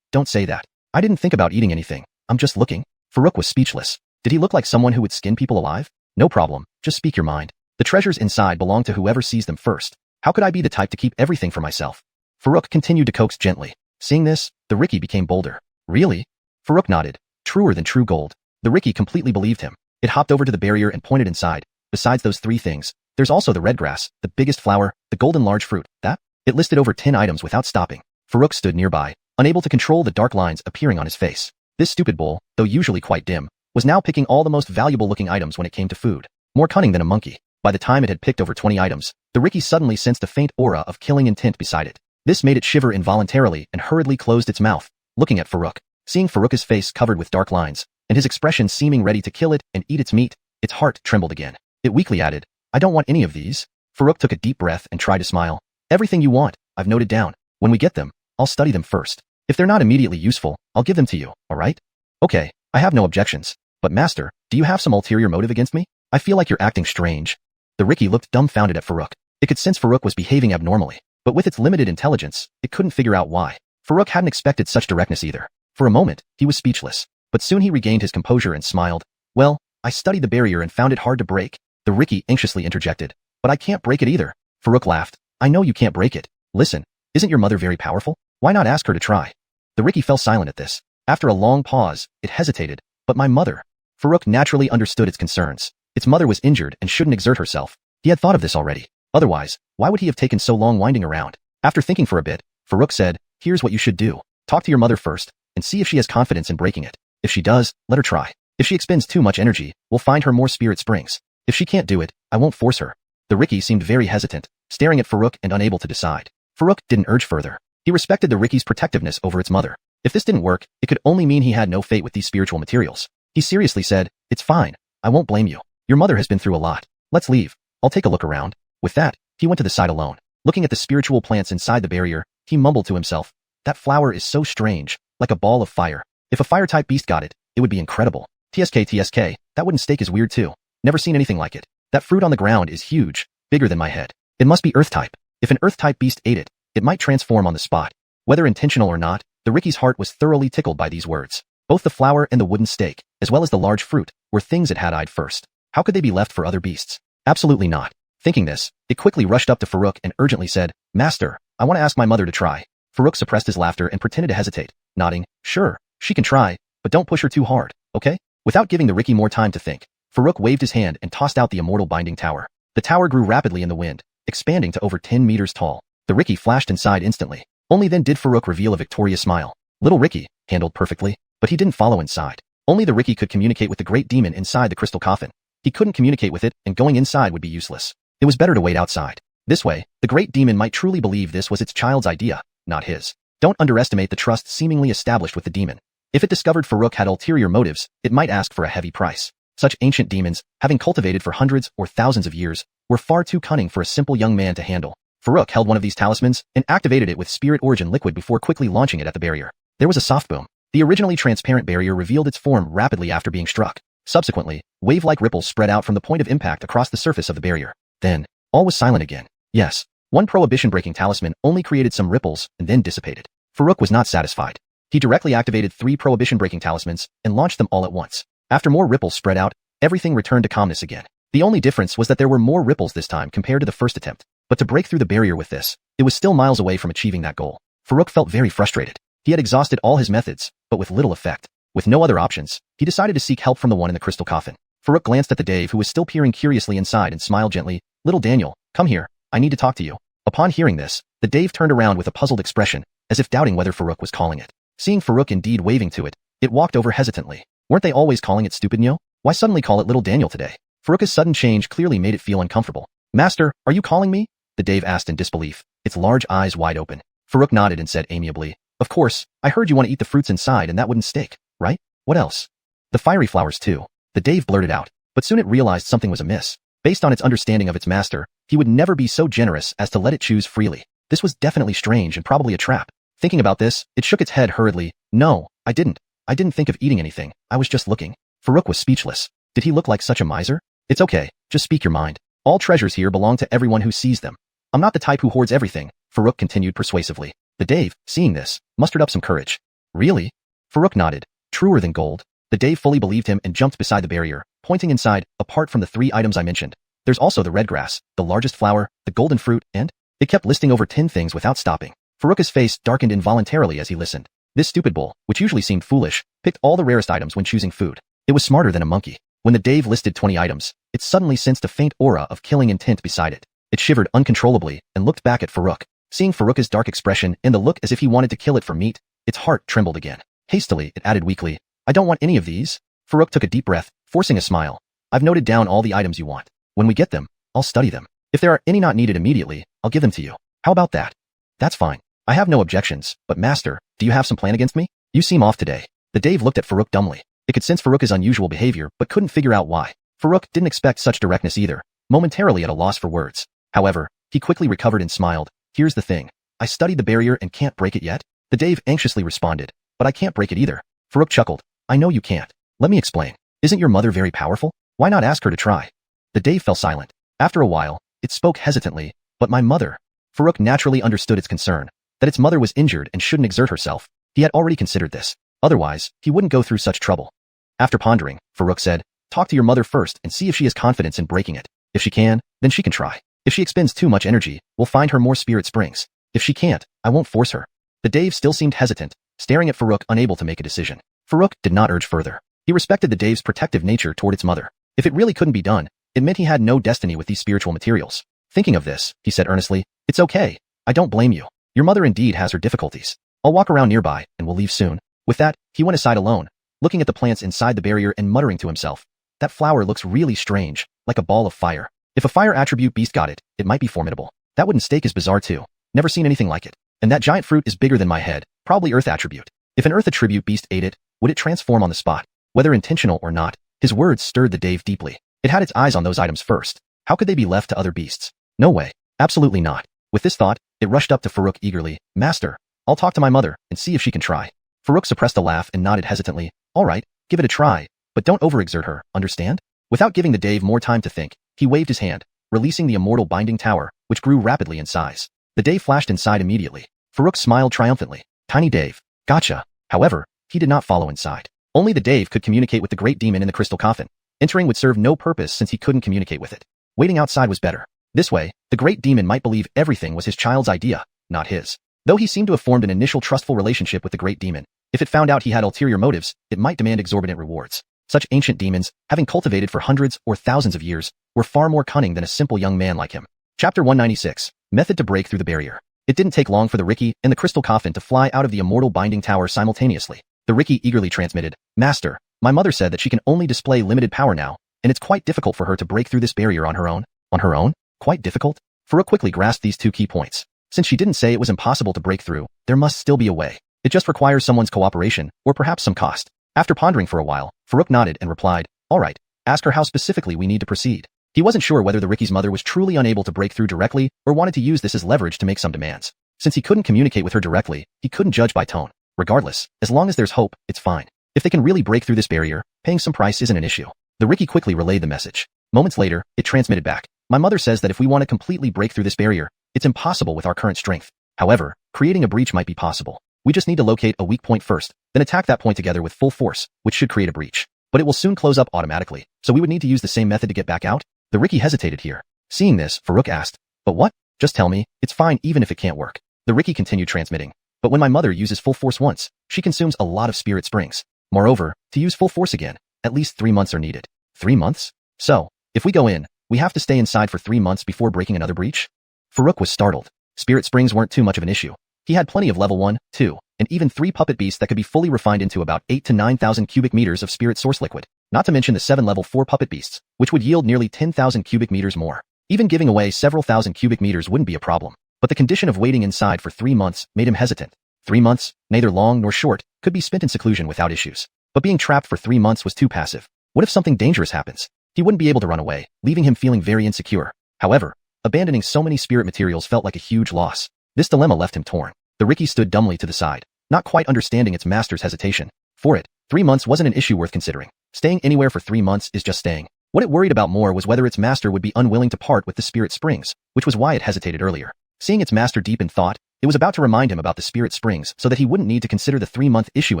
don't say that. I didn't think about eating anything. I'm just looking." Farouk was speechless. Did he look like someone who would skin people alive? "No problem, just speak your mind. The treasures inside belong to whoever sees them first. How could I be the type to keep everything for myself?" Farouk continued to coax gently. Seeing this, the Ricky became bolder. "Really?" Farouk nodded. Truer than true gold. The Ricky completely believed him. It hopped over to the barrier and pointed inside. "Besides those 3 things, there's also the red grass, the biggest flower, the golden large fruit, that?" It listed over 10 items without stopping. Farouk stood nearby, unable to control the dark lines appearing on his face. This stupid bull, though usually quite dim, was now picking all the most valuable-looking items when it came to food. More cunning than a monkey. By the time it had picked over 20 items, the Ricky suddenly sensed a faint aura of killing intent beside it. This made it shiver involuntarily and hurriedly closed its mouth, looking at Farouk. Seeing Farouk's face covered with dark lines, and his expression seeming ready to kill it and eat its meat, its heart trembled again. It weakly added, "I don't want any of these." Farouk took a deep breath and tried to smile. "Everything you want, I've noted down. When we get them, I'll study them first. If they're not immediately useful, I'll give them to you, alright?" "Okay, I have no objections. But master, do you have some ulterior motive against me? I feel like you're acting strange." The Ricky looked dumbfounded at Farouk. It could sense Farouk was behaving abnormally, but with its limited intelligence, it couldn't figure out why. Farouk hadn't expected such directness either. For a moment, he was speechless, but soon he regained his composure and smiled. "Well, I studied the barrier and found it hard to break." The Ricky anxiously interjected. "But I can't break it either." Farouk laughed. "I know you can't break it. Listen, isn't your mother very powerful? Why not ask her to try?" The Ricky fell silent at this. After a long pause, it hesitated. "But my mother." Farouk naturally understood its concerns. Its mother was injured and shouldn't exert herself. He had thought of this already. Otherwise, why would he have taken so long winding around? After thinking for a bit, Farouk said, "Here's what you should do. Talk to your mother first, and see if she has confidence in breaking it. If she does, let her try. If she expends too much energy, we'll find her more spirit springs. If she can't do it, I won't force her." The Ricky seemed very hesitant, staring at Farouk and unable to decide. Farouk didn't urge further. He respected the Ricky's protectiveness over its mother. If this didn't work, it could only mean he had no fate with these spiritual materials. He seriously said, "It's fine. I won't blame you. Your mother has been through a lot. Let's leave. I'll take a look around." With that, he went to the side alone. Looking at the spiritual plants inside the barrier, he mumbled to himself, "That flower is so strange, like a ball of fire. If a fire-type beast got it, it would be incredible. TSK, that wooden steak is weird too. Never seen anything like it. That fruit on the ground is huge, bigger than my head. It must be Earth-type. If an Earth-type beast ate it, it might transform on the spot." Whether intentional or not, the Ricky's heart was thoroughly tickled by these words. Both the flower and the wooden steak, as well as the large fruit, were things it had eyed first. How could they be left for other beasts? Absolutely not. Thinking this, it quickly rushed up to Farouk and urgently said, "Master, I want to ask my mother to try." Farouk suppressed his laughter and pretended to hesitate, nodding, "Sure, she can try, but don't push her too hard, okay?" Without giving the Ricky more time to think, Farouk waved his hand and tossed out the immortal binding tower. The tower grew rapidly in the wind, expanding to over 10 meters tall. The Ricky flashed inside instantly. Only then did Farouk reveal a victorious smile. Little Ricky, handled perfectly, but he didn't follow inside. Only the Ricky could communicate with the great demon inside the crystal coffin. He couldn't communicate with it, and going inside would be useless. It was better to wait outside. This way, the great demon might truly believe this was its child's idea, not his. Don't underestimate the trust seemingly established with the demon. If it discovered Farouk had ulterior motives, it might ask for a heavy price. Such ancient demons, having cultivated for hundreds or thousands of years, were far too cunning for a simple young man to handle. Farouk held one of these talismans and activated it with spirit origin liquid before quickly launching it at the barrier. There was a soft boom. The originally transparent barrier revealed its form rapidly after being struck. Subsequently, wave-like ripples spread out from the point of impact across the surface of the barrier. Then, all was silent again. Yes, one prohibition-breaking talisman only created some ripples and then dissipated. Farouk was not satisfied. He directly activated 3 prohibition-breaking talismans and launched them all at once. After more ripples spread out, everything returned to calmness again. The only difference was that there were more ripples this time compared to the first attempt. But to break through the barrier with this, it was still miles away from achieving that goal. Farouk felt very frustrated. He had exhausted all his methods, but with little effect. With no other options, he decided to seek help from the one in the crystal coffin. Farouk glanced at the Dave who was still peering curiously inside and smiled gently. "Little Daniel, come here, I need to talk to you." Upon hearing this, the Dave turned around with a puzzled expression, as if doubting whether Farouk was calling it. Seeing Farouk indeed waving to it, it walked over hesitantly. Weren't they always calling it stupid Nyo? Why suddenly call it Little Daniel today? Farouk's sudden change clearly made it feel uncomfortable. "Master, are you calling me?" the Dave asked in disbelief, its large eyes wide open. Farouk nodded and said amiably, "Of course, I heard you want to eat the fruits inside and that wouldn't stake, right? What else?" "The fiery flowers too," the Dave blurted out, but soon it realized something was amiss. Based on its understanding of its master, he would never be so generous as to let it choose freely. This was definitely strange and probably a trap. Thinking about this, it shook its head hurriedly. "No, I didn't think of eating anything, I was just looking." Farouk was speechless. Did he look like such a miser? "It's okay, just speak your mind. All treasures here belong to everyone who sees them. I'm not the type who hoards everything," Farouk continued persuasively. The Dave, seeing this, mustered up some courage. "Really?" Farouk nodded. "Truer than gold." The Dave fully believed him and jumped beside the barrier, pointing inside. "Apart from the 3 items I mentioned, there's also the red grass, the largest flower, the golden fruit, and..." It kept listing over 10 things without stopping. Farouk's face darkened involuntarily as he listened. This stupid bull, which usually seemed foolish, picked all the rarest items when choosing food. It was smarter than a monkey. When the Dave listed 20 items, it suddenly sensed a faint aura of killing intent beside it. It shivered uncontrollably and looked back at Farouk. Seeing Farouk's dark expression and the look as if he wanted to kill it for meat, its heart trembled again. Hastily, it added weakly, "I don't want any of these." Farouk took a deep breath, forcing a smile. "I've noted down all the items you want. When we get them, I'll study them. If there are any not needed immediately, I'll give them to you. How about that?" "That's fine. I have no objections, but master, do you have some plan against me? You seem off today." The Dave looked at Farouk dumbly. It could sense Farouk's unusual behavior, but couldn't figure out why. Farouk didn't expect such directness either, momentarily at a loss for words. However, he quickly recovered and smiled. "Here's the thing. I studied the barrier and can't break it yet." The Dave anxiously responded, "But I can't break it either." Farouk chuckled. "I know you can't. Let me explain. Isn't your mother very powerful? Why not ask her to try?" The Dave fell silent. After a while, it spoke hesitantly. "But my mother..." Farouk naturally understood its concern, that its mother was injured and shouldn't exert herself. He had already considered this. Otherwise, he wouldn't go through such trouble. After pondering, Farouk said, "Talk to your mother first and see if she has confidence in breaking it. If she can, then she can try. If she expends too much energy, we'll find her more spirit springs. If she can't, I won't force her." The Dave still seemed hesitant, staring at Farouk unable to make a decision. Farouk did not urge further. He respected the Dave's protective nature toward its mother. If it really couldn't be done, it meant he had no destiny with these spiritual materials. Thinking of this, he said earnestly, "It's okay. I don't blame you. Your mother indeed has her difficulties. I'll walk around nearby, and we'll leave soon." With that, he went aside alone, looking at the plants inside the barrier and muttering to himself, "That flower looks really strange, like a ball of fire. If a fire attribute beast got it, it might be formidable. That wooden stake is bizarre too. Never seen anything like it. And that giant fruit is bigger than my head, probably earth attribute. If an earth attribute beast ate it, would it transform on the spot?" Whether intentional or not, his words stirred the Dave deeply. It had its eyes on those items first. How could they be left to other beasts? No way. Absolutely not. With this thought, it rushed up to Farouk eagerly. "Master, I'll talk to my mother and see if she can try." Farouk suppressed a laugh and nodded hesitantly. "All right, give it a try, but don't overexert her, understand?" Without giving the Dave more time to think, he waved his hand, releasing the immortal binding tower, which grew rapidly in size. The Dave flashed inside immediately. Farouk smiled triumphantly. Tiny Dave. Gotcha. However, he did not follow inside. Only the Dave could communicate with the great demon in the crystal coffin. Entering would serve no purpose since he couldn't communicate with it. Waiting outside was better. This way, the great demon might believe everything was his child's idea, not his. Though he seemed to have formed an initial trustful relationship with the great demon, if it found out he had ulterior motives, it might demand exorbitant rewards. Such ancient demons, having cultivated for hundreds or thousands of years, were far more cunning than a simple young man like him. Chapter 196. Method to break through the barrier. It didn't take long for the Ricky and the crystal coffin to fly out of the immortal binding tower simultaneously. The Ricky eagerly transmitted, "Master, my mother said that she can only display limited power now, and it's quite difficult for her to break through this barrier on her own." On her own? Quite difficult? Farouk quickly grasped these 2 key points. Since she didn't say it was impossible to break through, there must still be a way. It just requires someone's cooperation, or perhaps some cost. After pondering for a while, Farouk nodded and replied, "All right, ask her how specifically we need to proceed." He wasn't sure whether the Ricky's mother was truly unable to break through directly, or wanted to use this as leverage to make some demands. Since he couldn't communicate with her directly, he couldn't judge by tone. Regardless, as long as there's hope, it's fine. If they can really break through this barrier, paying some price isn't an issue. The Ricky quickly relayed the message. Moments later, it transmitted back. "My mother says that if we want to completely break through this barrier, it's impossible with our current strength. However, creating a breach might be possible. We just need to locate a weak point first, then attack that point together with full force, which should create a breach. But it will soon close up automatically, so we would need to use the same method to get back out." The Riki hesitated here. Seeing this, Farouk asked, but what? Just tell me, it's fine even if it can't work. The Riki continued transmitting. But when my mother uses full force once, she consumes a lot of spirit springs. Moreover, to use full force again, at least 3 months are needed. 3 months? So, if we go in, we have to stay inside for 3 months before breaking another breach? Farouk was startled. Spirit springs weren't too much of an issue. He had plenty of level 1, 2, and even 3 puppet beasts that could be fully refined into about 8 to 9,000 cubic meters of spirit source liquid, not to mention the 7 level 4 puppet beasts, which would yield nearly 10,000 cubic meters more. Even giving away several thousand cubic meters wouldn't be a problem. But the condition of waiting inside for 3 months made him hesitant. 3 months, neither long nor short, could be spent in seclusion without issues. But being trapped for 3 months was too passive. What if something dangerous happens? He wouldn't be able to run away, leaving him feeling very insecure. However, abandoning so many spirit materials felt like a huge loss. This dilemma left him torn. The Riki stood dumbly to the side, not quite understanding its master's hesitation. For it, 3 months wasn't an issue worth considering. Staying anywhere for 3 months is just staying. What it worried about more was whether its master would be unwilling to part with the spirit springs, which was why it hesitated earlier. Seeing its master deep in thought, it was about to remind him about the spirit springs so that he wouldn't need to consider the 3-month issue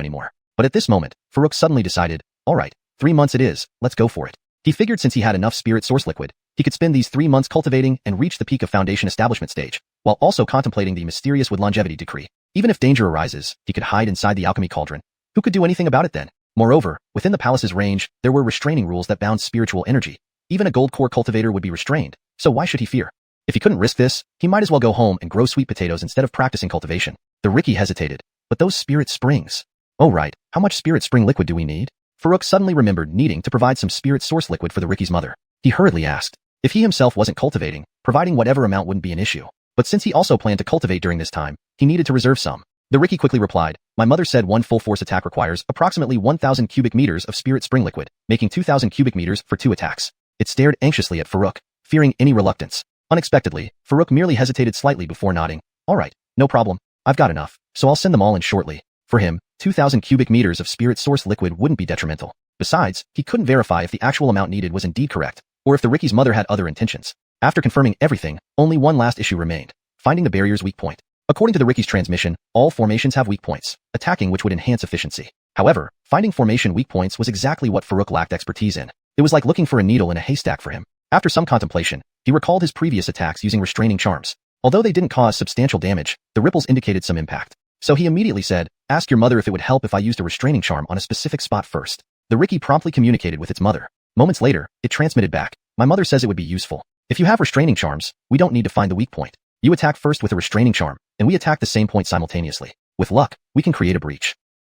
anymore. But at this moment, Farouk suddenly decided, alright, 3 months it is, let's go for it. He figured since he had enough spirit source liquid, he could spend these 3 months cultivating and reach the peak of foundation establishment stage, while also contemplating the mysterious wood longevity decree. Even if danger arises, he could hide inside the Alchemy Cauldron. Who could do anything about it then? Moreover, within the palace's range, there were restraining rules that bound spiritual energy. Even a gold core cultivator would be restrained, so why should he fear? If he couldn't risk this, he might as well go home and grow sweet potatoes instead of practicing cultivation. The Riki hesitated. But those spirit springs. Oh right, how much spirit spring liquid do we need? Farouk suddenly remembered needing to provide some spirit source liquid for the Riki's mother. He hurriedly asked. If he himself wasn't cultivating, providing whatever amount wouldn't be an issue. But since he also planned to cultivate during this time, he needed to reserve some. The Riki quickly replied, my mother said one full force attack requires approximately 1,000 cubic meters of spirit spring liquid, making 2,000 cubic meters for 2 attacks. It stared anxiously at Farouk, fearing any reluctance. Unexpectedly, Farouk merely hesitated slightly before nodding. Alright, no problem. I've got enough, so I'll send them all in shortly. For him, 2,000 cubic meters of spirit source liquid wouldn't be detrimental. Besides, he couldn't verify if the actual amount needed was indeed correct, or if the Riki's mother had other intentions. After confirming everything, only one last issue remained, finding the barrier's weak point. According to the Riki's transmission, all formations have weak points, attacking which would enhance efficiency. However, finding formation weak points was exactly what Farouk lacked expertise in. It was like looking for a needle in a haystack for him. After some contemplation, he recalled his previous attacks using restraining charms. Although they didn't cause substantial damage, the ripples indicated some impact. So he immediately said, ask your mother if it would help if I used a restraining charm on a specific spot first. The Riki promptly communicated with its mother. Moments later, it transmitted back. My mother says it would be useful. If you have restraining charms, we don't need to find the weak point. You attack first with a restraining charm, and we attack the same point simultaneously. With luck, we can create a breach.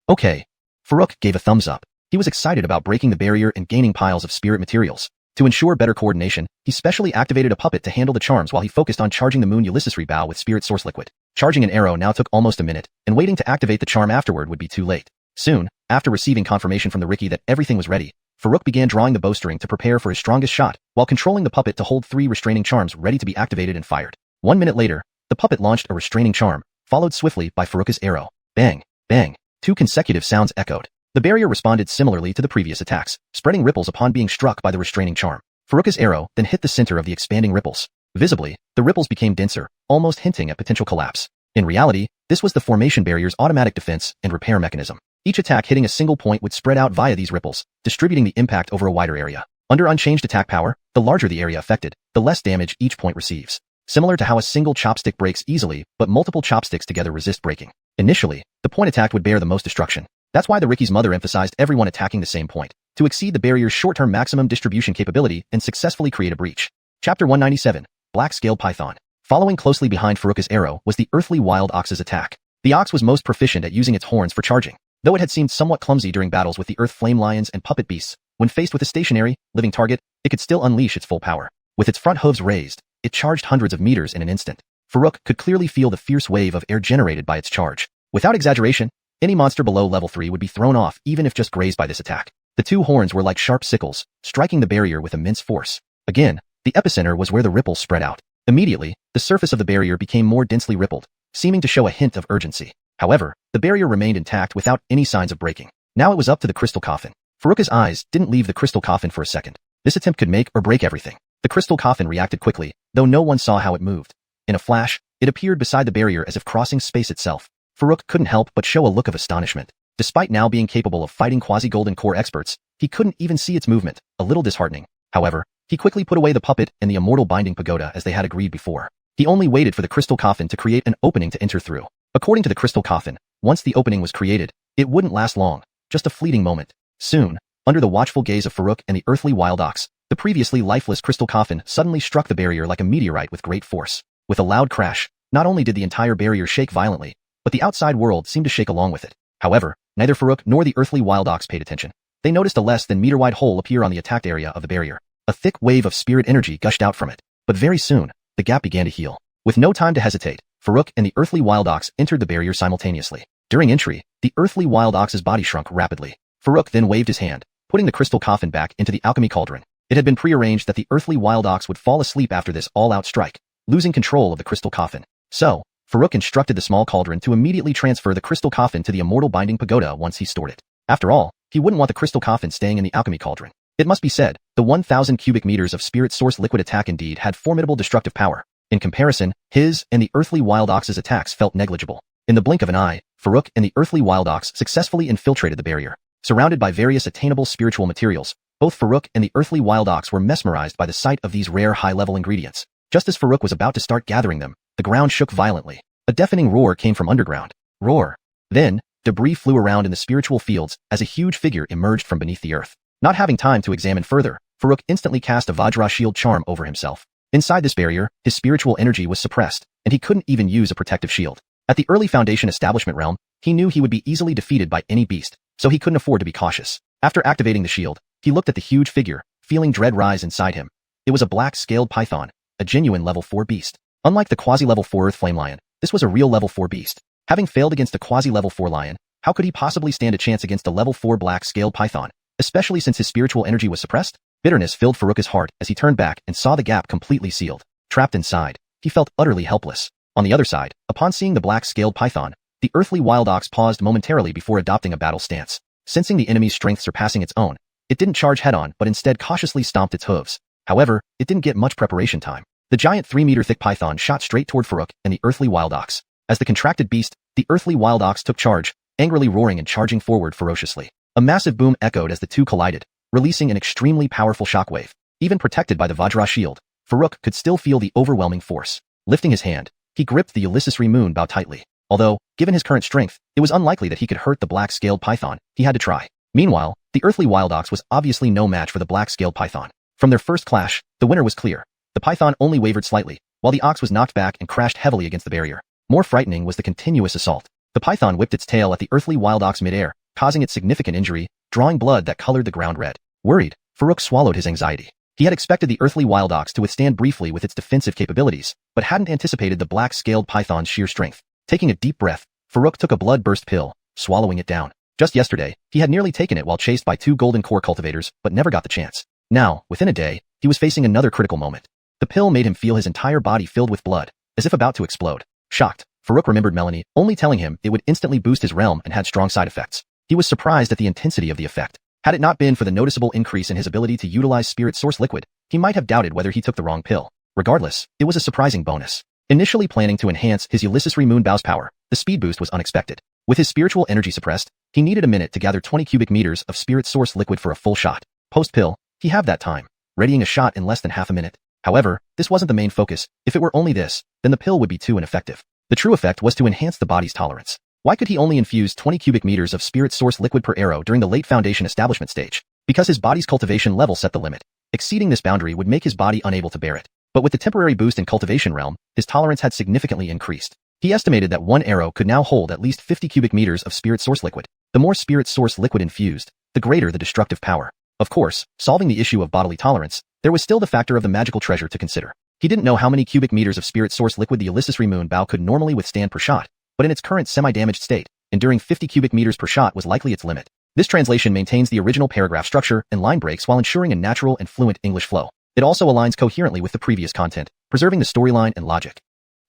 Okay. Farouk gave a thumbs up. He was excited about breaking the barrier and gaining piles of spirit materials. To ensure better coordination, he specially activated a puppet to handle the charms while he focused on charging the moon Ulysses rebow with spirit source liquid. Charging an arrow now took almost a minute, and waiting to activate the charm afterward would be too late. Soon, after receiving confirmation from the Riki that everything was ready, Farouk began drawing the bowstring to prepare for his strongest shot, while controlling the puppet to hold 3 restraining charms ready to be activated and fired. 1 minute later, the puppet launched a restraining charm, followed swiftly by Farouk's arrow. Bang! Bang! 2 consecutive sounds echoed. The barrier responded similarly to the previous attacks, spreading ripples upon being struck by the restraining charm. Farouk's arrow then hit the center of the expanding ripples. Visibly, the ripples became denser, almost hinting at potential collapse. In reality, this was the formation barrier's automatic defense and repair mechanism. Each attack hitting a single point would spread out via these ripples, distributing the impact over a wider area. Under unchanged attack power, the larger the area affected, the less damage each point receives. Similar to how a single chopstick breaks easily, but multiple chopsticks together resist breaking. Initially, the point attacked would bear the most destruction. That's why the Riki's mother emphasized everyone attacking the same point, to exceed the barrier's short-term maximum distribution capability and successfully create a breach. Chapter 197, Black-Scaled Python. Following closely behind Farouk's arrow was the earthly wild ox's attack. The ox was most proficient at using its horns for charging. Though it had seemed somewhat clumsy during battles with the earth flame lions and puppet beasts, when faced with a stationary, living target, it could still unleash its full power. With its front hooves raised, it charged hundreds of meters in an instant. Farouk could clearly feel the fierce wave of air generated by its charge. Without exaggeration, any monster below level 3 would be thrown off even if just grazed by this attack. The 2 horns were like sharp sickles, striking the barrier with immense force. Again, the epicenter was where the ripples spread out. Immediately, the surface of the barrier became more densely rippled, seeming to show a hint of urgency. However, the barrier remained intact without any signs of breaking. Now it was up to the crystal coffin. Farouk's eyes didn't leave the crystal coffin for a second. This attempt could make or break everything. The crystal coffin reacted quickly, though no one saw how it moved. In a flash, it appeared beside the barrier as if crossing space itself. Farouk couldn't help but show a look of astonishment. Despite now being capable of fighting quasi-golden core experts, he couldn't even see its movement, a little disheartening. However, He quickly put away the puppet and the immortal binding pagoda as they had agreed before. He only waited for the crystal coffin to create an opening to enter through. According to the crystal coffin, once the opening was created, it wouldn't last long, just a fleeting moment. Soon, under the watchful gaze of Farouk and the earthly wild ox, the previously lifeless crystal coffin suddenly struck the barrier like a meteorite with great force. With a loud crash, not only did the entire barrier shake violently, but the outside world seemed to shake along with it. However, neither Farouk nor the earthly wild ox paid attention. They noticed a less than meter-wide hole appear on the attacked area of the barrier. A thick wave of spirit energy gushed out from it. But very soon, the gap began to heal. With no time to hesitate, Farouk and the earthly wild ox entered the barrier simultaneously. During entry, the earthly wild ox's body shrunk rapidly. Farouk then waved his hand, putting the crystal coffin back into the alchemy cauldron. It had been prearranged that the earthly wild ox would fall asleep after this all-out strike, losing control of the crystal coffin. So, Farouk instructed the small cauldron to immediately transfer the crystal coffin to the immortal binding pagoda once he stored it. After all, he wouldn't want the crystal coffin staying in the alchemy cauldron. It must be said, the 1,000 cubic meters of spirit source liquid attack indeed had formidable destructive power. In comparison, his and the earthly wild ox's attacks felt negligible. In the blink of an eye, Farouk and the earthly wild ox successfully infiltrated the barrier. Surrounded by various attainable spiritual materials, both Farouk and the earthly wild ox were mesmerized by the sight of these rare high-level ingredients. Just as Farouk was about to start gathering them, the ground shook violently. A deafening roar came from underground. Roar. Then, debris flew around in the spiritual fields as a huge figure emerged from beneath the earth. Not having time to examine further, Farouk instantly cast a Vajra shield charm over himself. Inside this barrier, his spiritual energy was suppressed, and he couldn't even use a protective shield. At the early Foundation establishment realm, he knew he would be easily defeated by any beast, so he couldn't afford to be cautious. After activating the shield, he looked at the huge figure, feeling dread rise inside him. It was a black-scaled python, a genuine level 4 beast. Unlike the quasi-level 4 Earth Flame Lion, this was a real level 4 beast. Having failed against a quasi-level 4 lion, how could he possibly stand a chance against a level 4 black-scaled python, especially since his spiritual energy was suppressed? Bitterness filled Farouk's heart as he turned back and saw the gap completely sealed. Trapped inside, he felt utterly helpless. On the other side, upon seeing the black-scaled python, the earthly wild ox paused momentarily before adopting a battle stance. Sensing the enemy's strength surpassing its own, it didn't charge head-on but instead cautiously stomped its hooves. However, it didn't get much preparation time. The giant 3-meter-thick python shot straight toward Farouk and the earthly wild ox. As the contracted beast, the earthly wild ox took charge, angrily roaring and charging forward ferociously. A massive boom echoed as the two collided, releasing an extremely powerful shockwave. Even protected by the Vajra shield, Farouk could still feel the overwhelming force. Lifting his hand, he gripped the Ulysses moon bow tightly. Although, given his current strength, it was unlikely that he could hurt the black-scaled python. He had to try. Meanwhile, the earthly wild ox was obviously no match for the black-scaled python. From their first clash, the winner was clear. The python only wavered slightly, while the ox was knocked back and crashed heavily against the barrier. More frightening was the continuous assault. The python whipped its tail at the earthly wild ox mid-air, causing it significant injury, drawing blood that colored the ground red. Worried, Farouk swallowed his anxiety. He had expected the earthly wild ox to withstand briefly with its defensive capabilities, but hadn't anticipated the black-scaled python's sheer strength. Taking a deep breath, Farouk took a blood-burst pill, swallowing it down. Just yesterday, he had nearly taken it while chased by 2 golden core cultivators, but never got the chance. Now, within a day, he was facing another critical moment. The pill made him feel his entire body filled with blood, as if about to explode. Shocked, Farouk remembered Melanie only telling him it would instantly boost his realm and had strong side effects. He was surprised at the intensity of the effect. Had it not been for the noticeable increase in his ability to utilize spirit source liquid, he might have doubted whether he took the wrong pill. Regardless, it was a surprising bonus. Initially planning to enhance his Ulysses Moonbow's power, the speed boost was unexpected. With his spiritual energy suppressed, he needed a minute to gather 20 cubic meters of spirit source liquid for a full shot. Post-pill, he had that time, readying a shot in less than half a minute. However, this wasn't the main focus. If it were only this, then the pill would be too ineffective. The true effect was to enhance the body's tolerance. Why could he only infuse 20 cubic meters of spirit source liquid per arrow during the late Foundation establishment stage? Because his body's cultivation level set the limit. Exceeding this boundary would make his body unable to bear it. But with the temporary boost in cultivation realm, his tolerance had significantly increased. He estimated that one arrow could now hold at least 50 cubic meters of spirit source liquid. The more spirit source liquid infused, the greater the destructive power. Of course, solving the issue of bodily tolerance, there was still the factor of the magical treasure to consider. He didn't know how many cubic meters of spirit source liquid the Ulysses Moon bow could normally withstand per shot, but in its current semi-damaged state, enduring 50 cubic meters per shot was likely its limit. This translation maintains the original paragraph structure and line breaks while ensuring a natural and fluent English flow. It also aligns coherently with the previous content, preserving the storyline and logic.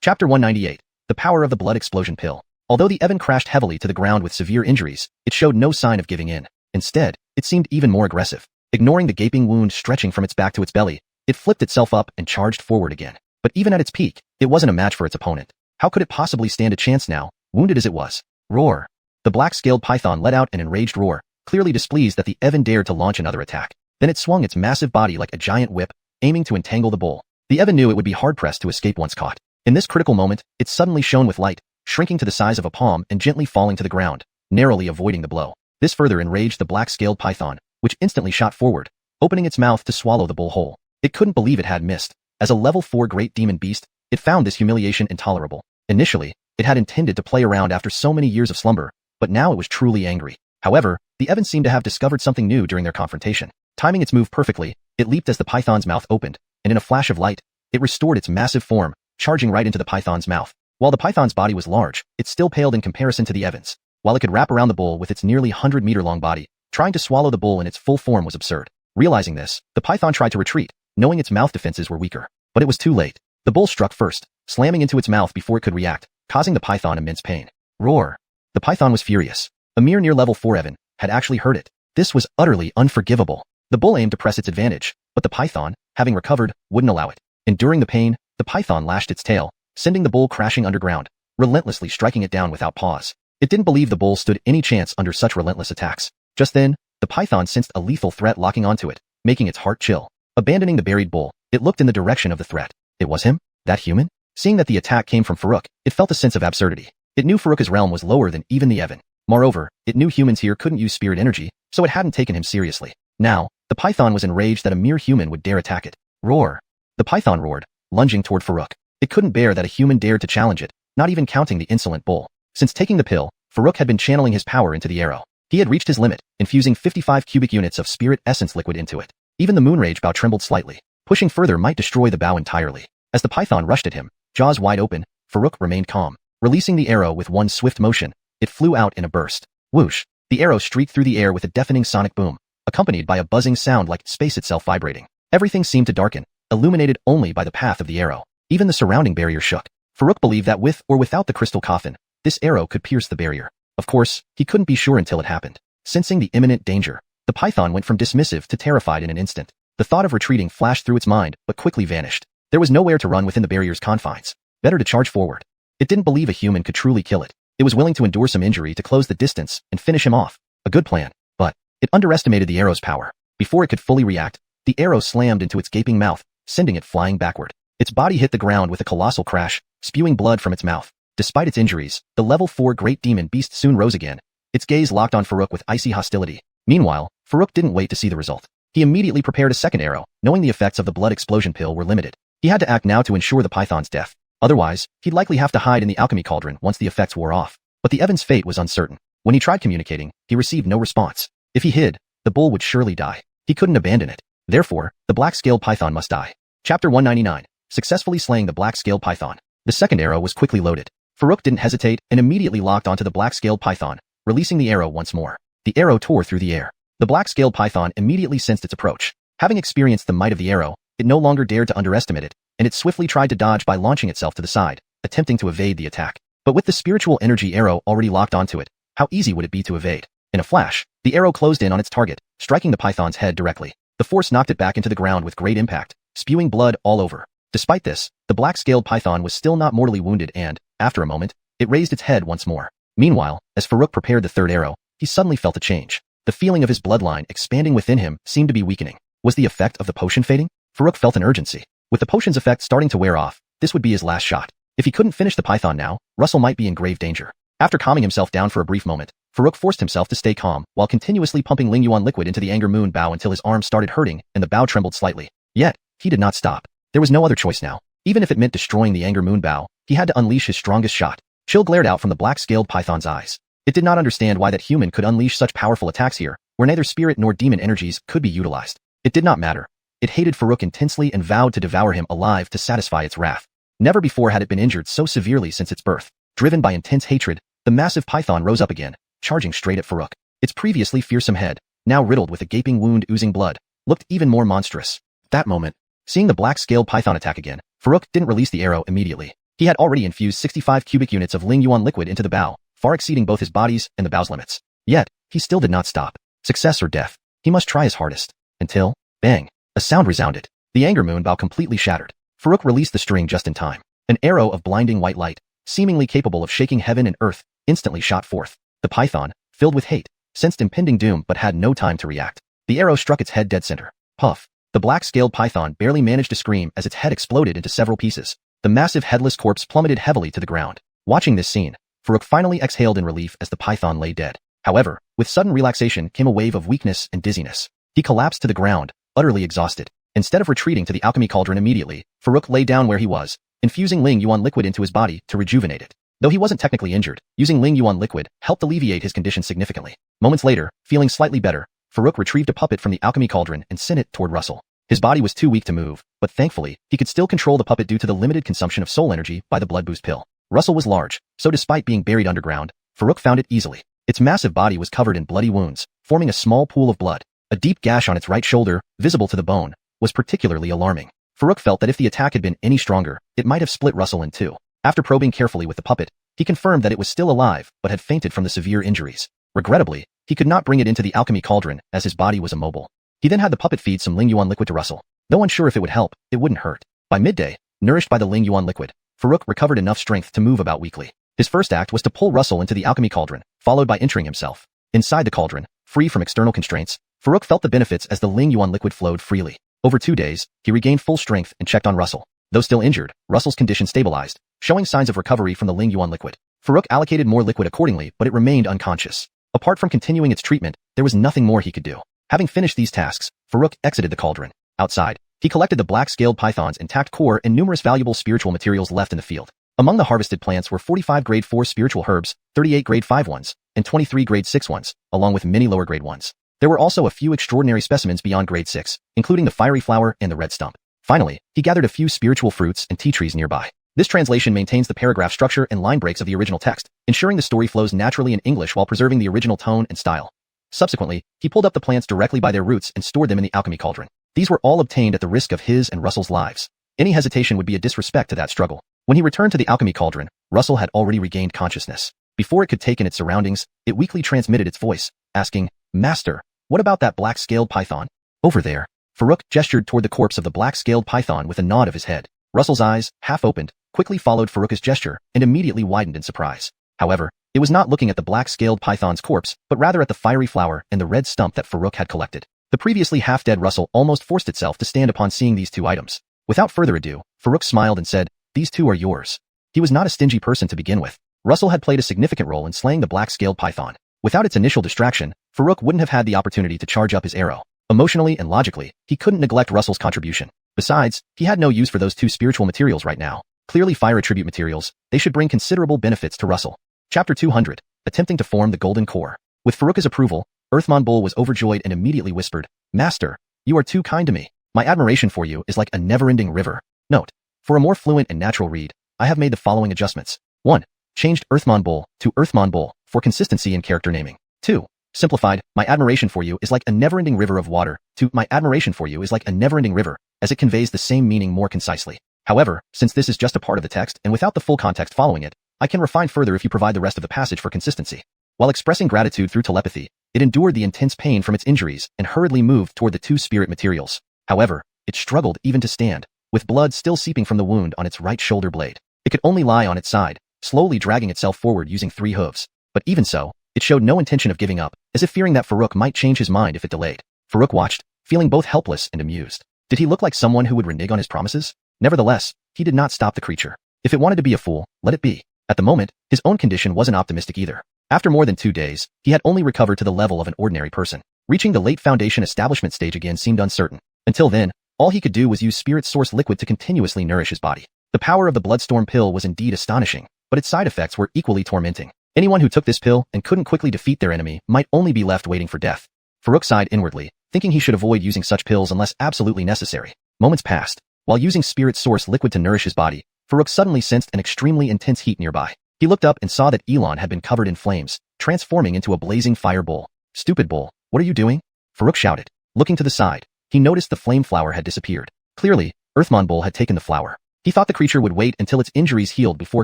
Chapter 198. The Power of the Blood Explosion Pill. Although the Evan crashed heavily to the ground with severe injuries, it showed no sign of giving in. Instead, it seemed even more aggressive. Ignoring the gaping wound stretching from its back to its belly, it flipped itself up and charged forward again. But even at its peak, it wasn't a match for its opponent. How could it possibly stand a chance now, wounded as it was? Roar. The black-scaled python let out an enraged roar, clearly displeased that the Evan dared to launch another attack. Then it swung its massive body like a giant whip, aiming to entangle the bull. The Evan knew it would be hard-pressed to escape once caught. In this critical moment, it suddenly shone with light, shrinking to the size of a palm and gently falling to the ground, narrowly avoiding the blow. This further enraged the black-scaled python, which instantly shot forward, opening its mouth to swallow the bull whole. It couldn't believe it had missed. As a level 4 great demon beast, it found this humiliation intolerable. Initially, it had intended to play around after so many years of slumber, but now it was truly angry. However, the Evan seemed to have discovered something new during their confrontation. Timing its move perfectly, it leaped as the python's mouth opened, and in a flash of light, it restored its massive form, charging right into the python's mouth. While the python's body was large, it still paled in comparison to the Evan's. While it could wrap around the bull with its nearly 100-meter-long body, trying to swallow the bull in its full form was absurd. Realizing this, the python tried to retreat, knowing its mouth defenses were weaker. But it was too late. The bull struck first, slamming into its mouth before it could react, causing the python immense pain. Roar! The python was furious. A mere near level 4 Evan had actually heard it. This was utterly unforgivable. The bull aimed to press its advantage, but the python, having recovered, wouldn't allow it. Enduring the pain, the python lashed its tail, sending the bull crashing underground, relentlessly striking it down without pause. It didn't believe the bull stood any chance under such relentless attacks. Just then, the python sensed a lethal threat locking onto it, making its heart chill. Abandoning the buried bull, it looked in the direction of the threat. It was him? That human? Seeing that the attack came from Farouk, it felt a sense of absurdity. It knew Farouk's realm was lower than even the Evan. Moreover, it knew humans here couldn't use spirit energy, so it hadn't taken him seriously. Now, the python was enraged that a mere human would dare attack it. Roar! The python roared, lunging toward Farouk. It couldn't bear that a human dared to challenge it, not even counting the insolent bull. Since taking the pill, Farouk had been channeling his power into the arrow. He had reached his limit, infusing 55 cubic units of spirit essence liquid into it. Even the moonrage bow trembled slightly. Pushing further might destroy the bow entirely. As the python rushed at him, jaws wide open, Farouk remained calm. Releasing the arrow with one swift motion, it flew out in a burst. Whoosh! The arrow streaked through the air with a deafening sonic boom, accompanied by a buzzing sound like space itself vibrating. Everything seemed to darken, illuminated only by the path of the arrow. Even the surrounding barrier shook. Farouk believed that with or without the crystal coffin, this arrow could pierce the barrier. Of course, he couldn't be sure until it happened. Sensing the imminent danger, the python went from dismissive to terrified in an instant. The thought of retreating flashed through its mind, but quickly vanished. There was nowhere to run within the barrier's confines. Better to charge forward. It didn't believe a human could truly kill it. It was willing to endure some injury to close the distance and finish him off. A good plan, but it underestimated the arrow's power. Before it could fully react, the arrow slammed into its gaping mouth, sending it flying backward. Its body hit the ground with a colossal crash, spewing blood from its mouth. Despite its injuries, the level 4 great demon beast soon rose again. Its gaze locked on Farouk with icy hostility. Meanwhile, Farouk didn't wait to see the result. He immediately prepared a second arrow, knowing the effects of the blood explosion pill were limited. He had to act now to ensure the python's death. Otherwise, he'd likely have to hide in the Alchemy Cauldron once the effects wore off. But the Evan's fate was uncertain. When he tried communicating, he received no response. If he hid, the bull would surely die. He couldn't abandon it. Therefore, the black-scaled python must die. Chapter 199. Successfully slaying the black-scaled python. The second arrow was quickly loaded. Farouk didn't hesitate and immediately locked onto the black-scaled python, releasing the arrow once more. The arrow tore through the air. The black-scaled python immediately sensed its approach. Having experienced the might of the arrow, it no longer dared to underestimate it, and it swiftly tried to dodge by launching itself to the side, attempting to evade the attack. But with the spiritual energy arrow already locked onto it, how easy would it be to evade? In a flash, the arrow closed in on its target, striking the python's head directly. The force knocked it back into the ground with great impact, spewing blood all over. Despite this, the black-scaled python was still not mortally wounded and, after a moment, it raised its head once more. Meanwhile, as Farouk prepared the third arrow, he suddenly felt a change. The feeling of his bloodline expanding within him seemed to be weakening. Was the effect of the potion fading? Farouk felt an urgency. With the potion's effect starting to wear off, this would be his last shot. If he couldn't finish the python now, Russell might be in grave danger. After calming himself down for a brief moment, Farouk forced himself to stay calm while continuously pumping Lingyuan liquid into the Anger Moon bow until his arm started hurting and the bow trembled slightly. Yet, he did not stop. There was no other choice now. Even if it meant destroying the Anger Moon bow, he had to unleash his strongest shot. Chill glared out from the black-scaled python's eyes. It did not understand why that human could unleash such powerful attacks here, where neither spirit nor demon energies could be utilized. It did not matter. It hated Farouk intensely and vowed to devour him alive to satisfy its wrath. Never before had it been injured so severely since its birth. Driven by intense hatred, the massive python rose up again, charging straight at Farouk. Its previously fearsome head, now riddled with a gaping wound oozing blood, looked even more monstrous. That moment, seeing the black-scaled python attack again, Farouk didn't release the arrow immediately. He had already infused 65 cubic units of Lingyuan liquid into the bow, far exceeding both his body's and the bow's limits. Yet, he still did not stop. Success or death. He must try his hardest. Until, bang, a sound resounded. The Anger Moon bow completely shattered. Farouk released the string just in time. An arrow of blinding white light, seemingly capable of shaking heaven and earth, instantly shot forth. The python, filled with hate, sensed impending doom but had no time to react. The arrow struck its head dead center. Puff. The black-scaled python barely managed to scream as its head exploded into several pieces. The massive headless corpse plummeted heavily to the ground. Watching this scene, Farouk finally exhaled in relief as the python lay dead. However, with sudden relaxation came a wave of weakness and dizziness. He collapsed to the ground, utterly exhausted. Instead of retreating to the alchemy cauldron immediately, Farouk lay down where he was, infusing Ling Yuan liquid into his body to rejuvenate it. Though he wasn't technically injured, using Ling Yuan liquid helped alleviate his condition significantly. Moments later, feeling slightly better, Farouk retrieved a puppet from the alchemy cauldron and sent it toward Russell. His body was too weak to move, but thankfully, he could still control the puppet due to the limited consumption of soul energy by the blood boost pill. Russell was large, so despite being buried underground, Farouk found it easily. Its massive body was covered in bloody wounds, forming a small pool of blood. A deep gash on its right shoulder, visible to the bone, was particularly alarming. Farouk felt that if the attack had been any stronger, it might have split Russell in two. After probing carefully with the puppet, he confirmed that it was still alive but had fainted from the severe injuries. Regrettably, he could not bring it into the alchemy cauldron as his body was immobile. He then had the puppet feed some Ling Yuan liquid to Russell. Though unsure if it would help, it wouldn't hurt. By midday, nourished by the Ling Yuan liquid, Farouk recovered enough strength to move about weakly. His first act was to pull Russell into the alchemy cauldron, followed by entering himself. Inside the cauldron, free from external constraints, Farouk felt the benefits as the Ling Yuan liquid flowed freely. Over 2 days, he regained full strength and checked on Russell. Though still injured, Russell's condition stabilized, showing signs of recovery from the Ling Yuan liquid. Farouk allocated more liquid accordingly, but it remained unconscious. Apart from continuing its treatment, there was nothing more he could do. Having finished these tasks, Farouk exited the cauldron. Outside, he collected the black-scaled python's intact core and numerous valuable spiritual materials left in the field. Among the harvested plants were 45 grade 4 spiritual herbs, 38 grade 5 ones, and 23 grade 6 ones, along with many lower grade ones. There were also a few extraordinary specimens beyond grade 6, including the fiery flower and the red stump. Finally, he gathered a few spiritual fruits and tea trees nearby. This translation maintains the paragraph structure and line breaks of the original text, ensuring the story flows naturally in English while preserving the original tone and style. Subsequently, he pulled up the plants directly by their roots and stored them in the alchemy cauldron. These were all obtained at the risk of his and Russell's lives. Any hesitation would be a disrespect to that struggle. When he returned to the alchemy cauldron, Russell had already regained consciousness. Before it could take in its surroundings, it weakly transmitted its voice, asking, "Master, what about that black-scaled python?" "Over there." Farouk gestured toward the corpse of the black-scaled python with a nod of his head. Russell's eyes, half opened, quickly followed Farouk's gesture and immediately widened in surprise. However, it was not looking at the black-scaled python's corpse, but rather at the fiery flower and the red stump that Farouk had collected. The previously half-dead Russell almost forced itself to stand upon seeing these two items. Without further ado, Farouk smiled and said, "These two are yours." He was not a stingy person to begin with. Russell had played a significant role in slaying the black-scaled python. Without its initial distraction, Farouk wouldn't have had the opportunity to charge up his arrow. Emotionally and logically, he couldn't neglect Russell's contribution. Besides, he had no use for those two spiritual materials right now. Clearly fire attribute materials, they should bring considerable benefits to Russell. Chapter 200, Attempting to Form the Golden Core. With Farouk's approval, Earthmon Bull was overjoyed and immediately whispered, "Master, you are too kind to me. My admiration for you is like a never-ending river." Note: for a more fluent and natural read, I have made the following adjustments. 1. Changed Earthmon Bull to Earthmon Bull for consistency in character naming. 2. Simplified, "My admiration for you is like a never-ending river of water," to "My admiration for you is like a never-ending river," as it conveys the same meaning more concisely. However, since this is just a part of the text and without the full context following it, I can refine further if you provide the rest of the passage for consistency. While expressing gratitude through telepathy, it endured the intense pain from its injuries and hurriedly moved toward the two spirit materials. However, it struggled even to stand, with blood still seeping from the wound on its right shoulder blade. It could only lie on its side, slowly dragging itself forward using 3 hooves. But even so, it showed no intention of giving up, as if fearing that Farouk might change his mind if it delayed. Farouk watched, feeling both helpless and amused. Did he look like someone who would renege on his promises? Nevertheless, he did not stop the creature. If it wanted to be a fool, let it be. At the moment, his own condition wasn't optimistic either. After more than 2 days, he had only recovered to the level of an ordinary person. Reaching the late Foundation establishment stage again seemed uncertain. Until then, all he could do was use spirit source liquid to continuously nourish his body. The power of the Bloodstorm pill was indeed astonishing, but its side effects were equally tormenting. Anyone who took this pill and couldn't quickly defeat their enemy might only be left waiting for death. Farouk sighed inwardly, thinking he should avoid using such pills unless absolutely necessary. Moments passed. While using spirit source liquid to nourish his body, Farouk suddenly sensed an extremely intense heat nearby. He looked up and saw that Elon had been covered in flames, transforming into a blazing fire bull. "Stupid bull, what are you doing?" Farouk shouted. Looking to the side, he noticed the flame flower had disappeared. Clearly, Earthmon Bull had taken the flower. He thought the creature would wait until its injuries healed before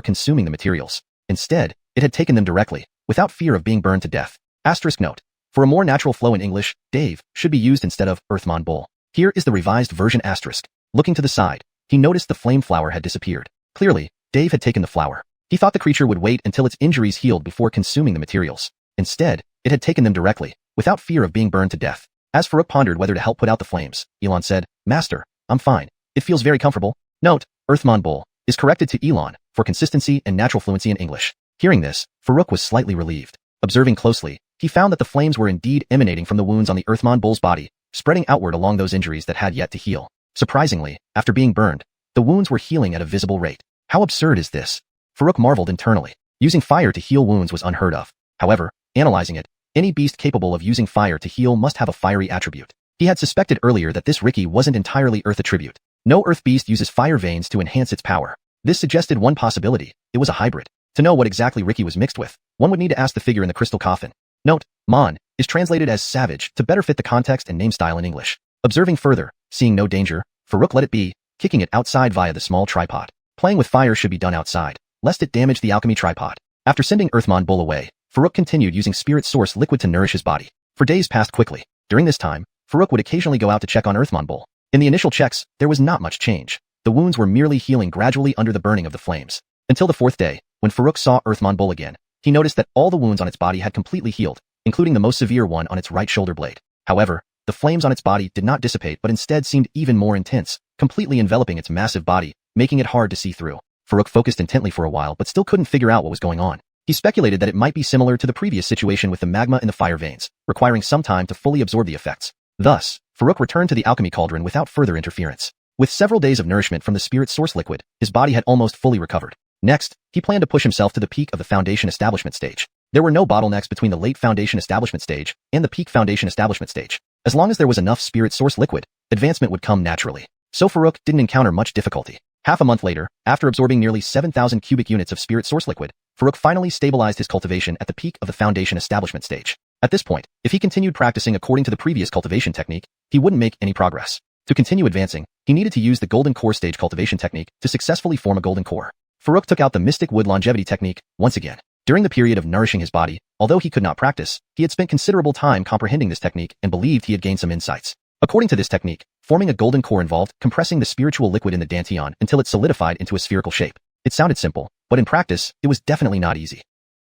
consuming the materials. Instead, it had taken them directly, without fear of being burned to death. Asterisk note: for a more natural flow in English, Dave should be used instead of Earthmon Bull. Here is the revised version asterisk. Looking to the side, he noticed the flame flower had disappeared. Clearly, Dave had taken the flower. He thought the creature would wait until its injuries healed before consuming the materials. Instead, it had taken them directly, without fear of being burned to death. As Farouk pondered whether to help put out the flames, Elon said, Master, I'm fine. It feels very comfortable. Note, Earthmon Bull is corrected to Elon for consistency and natural fluency in English. Hearing this, Farouk was slightly relieved. Observing closely, he found that the flames were indeed emanating from the wounds on the Earthmon Bull's body, spreading outward along those injuries that had yet to heal. Surprisingly, after being burned, the wounds were healing at a visible rate. How absurd is this? Farouk marveled internally. Using fire to heal wounds was unheard of. However, analyzing it, any beast capable of using fire to heal must have a fiery attribute. He had suspected earlier that this Ricky wasn't entirely Earth attribute. No Earth beast uses fire veins to enhance its power. This suggested one possibility. It was a hybrid. To know what exactly Ricky was mixed with, one would need to ask the figure in the crystal coffin. Note, Mon is translated as savage to better fit the context and name style in English. Observing further, seeing no danger, Farouk let it be, kicking it outside via the small tripod. Playing with fire should be done outside, lest it damage the alchemy tripod. After sending Earthmon Bull away, Farouk continued using spirit source liquid to nourish his body. For days passed quickly. During this time, Farouk would occasionally go out to check on Earthmon Bull. In the initial checks, there was not much change. The wounds were merely healing gradually under the burning of the flames. Until the fourth day, when Farouk saw Earthmon Bull again, he noticed that all the wounds on its body had completely healed, including the most severe one on its right shoulder blade. However, the flames on its body did not dissipate but instead seemed even more intense, completely enveloping its massive body, making it hard to see through. Farouk focused intently for a while but still couldn't figure out what was going on. He speculated that it might be similar to the previous situation with the magma in the fire veins, requiring some time to fully absorb the effects. Thus, Farouk returned to the Alchemy Cauldron without further interference. With several days of nourishment from the spirit source liquid, his body had almost fully recovered. Next, he planned to push himself to the peak of the Foundation Establishment stage. There were no bottlenecks between the late Foundation Establishment stage and the peak Foundation Establishment stage. As long as there was enough spirit source liquid, advancement would come naturally. So Farouk didn't encounter much difficulty. Half a month later, after absorbing nearly 7,000 cubic units of spirit source liquid, Farouk finally stabilized his cultivation at the peak of the Foundation Establishment stage. At this point, if he continued practicing according to the previous cultivation technique, he wouldn't make any progress. To continue advancing, he needed to use the Golden Core stage cultivation technique to successfully form a golden core. Farouk took out the Mystic Wood longevity technique once again. During the period of nourishing his body, although he could not practice, he had spent considerable time comprehending this technique and believed he had gained some insights. According to this technique, forming a golden core involved compressing the spiritual liquid in the dantian until it solidified into a spherical shape. It sounded simple, but in practice, it was definitely not easy.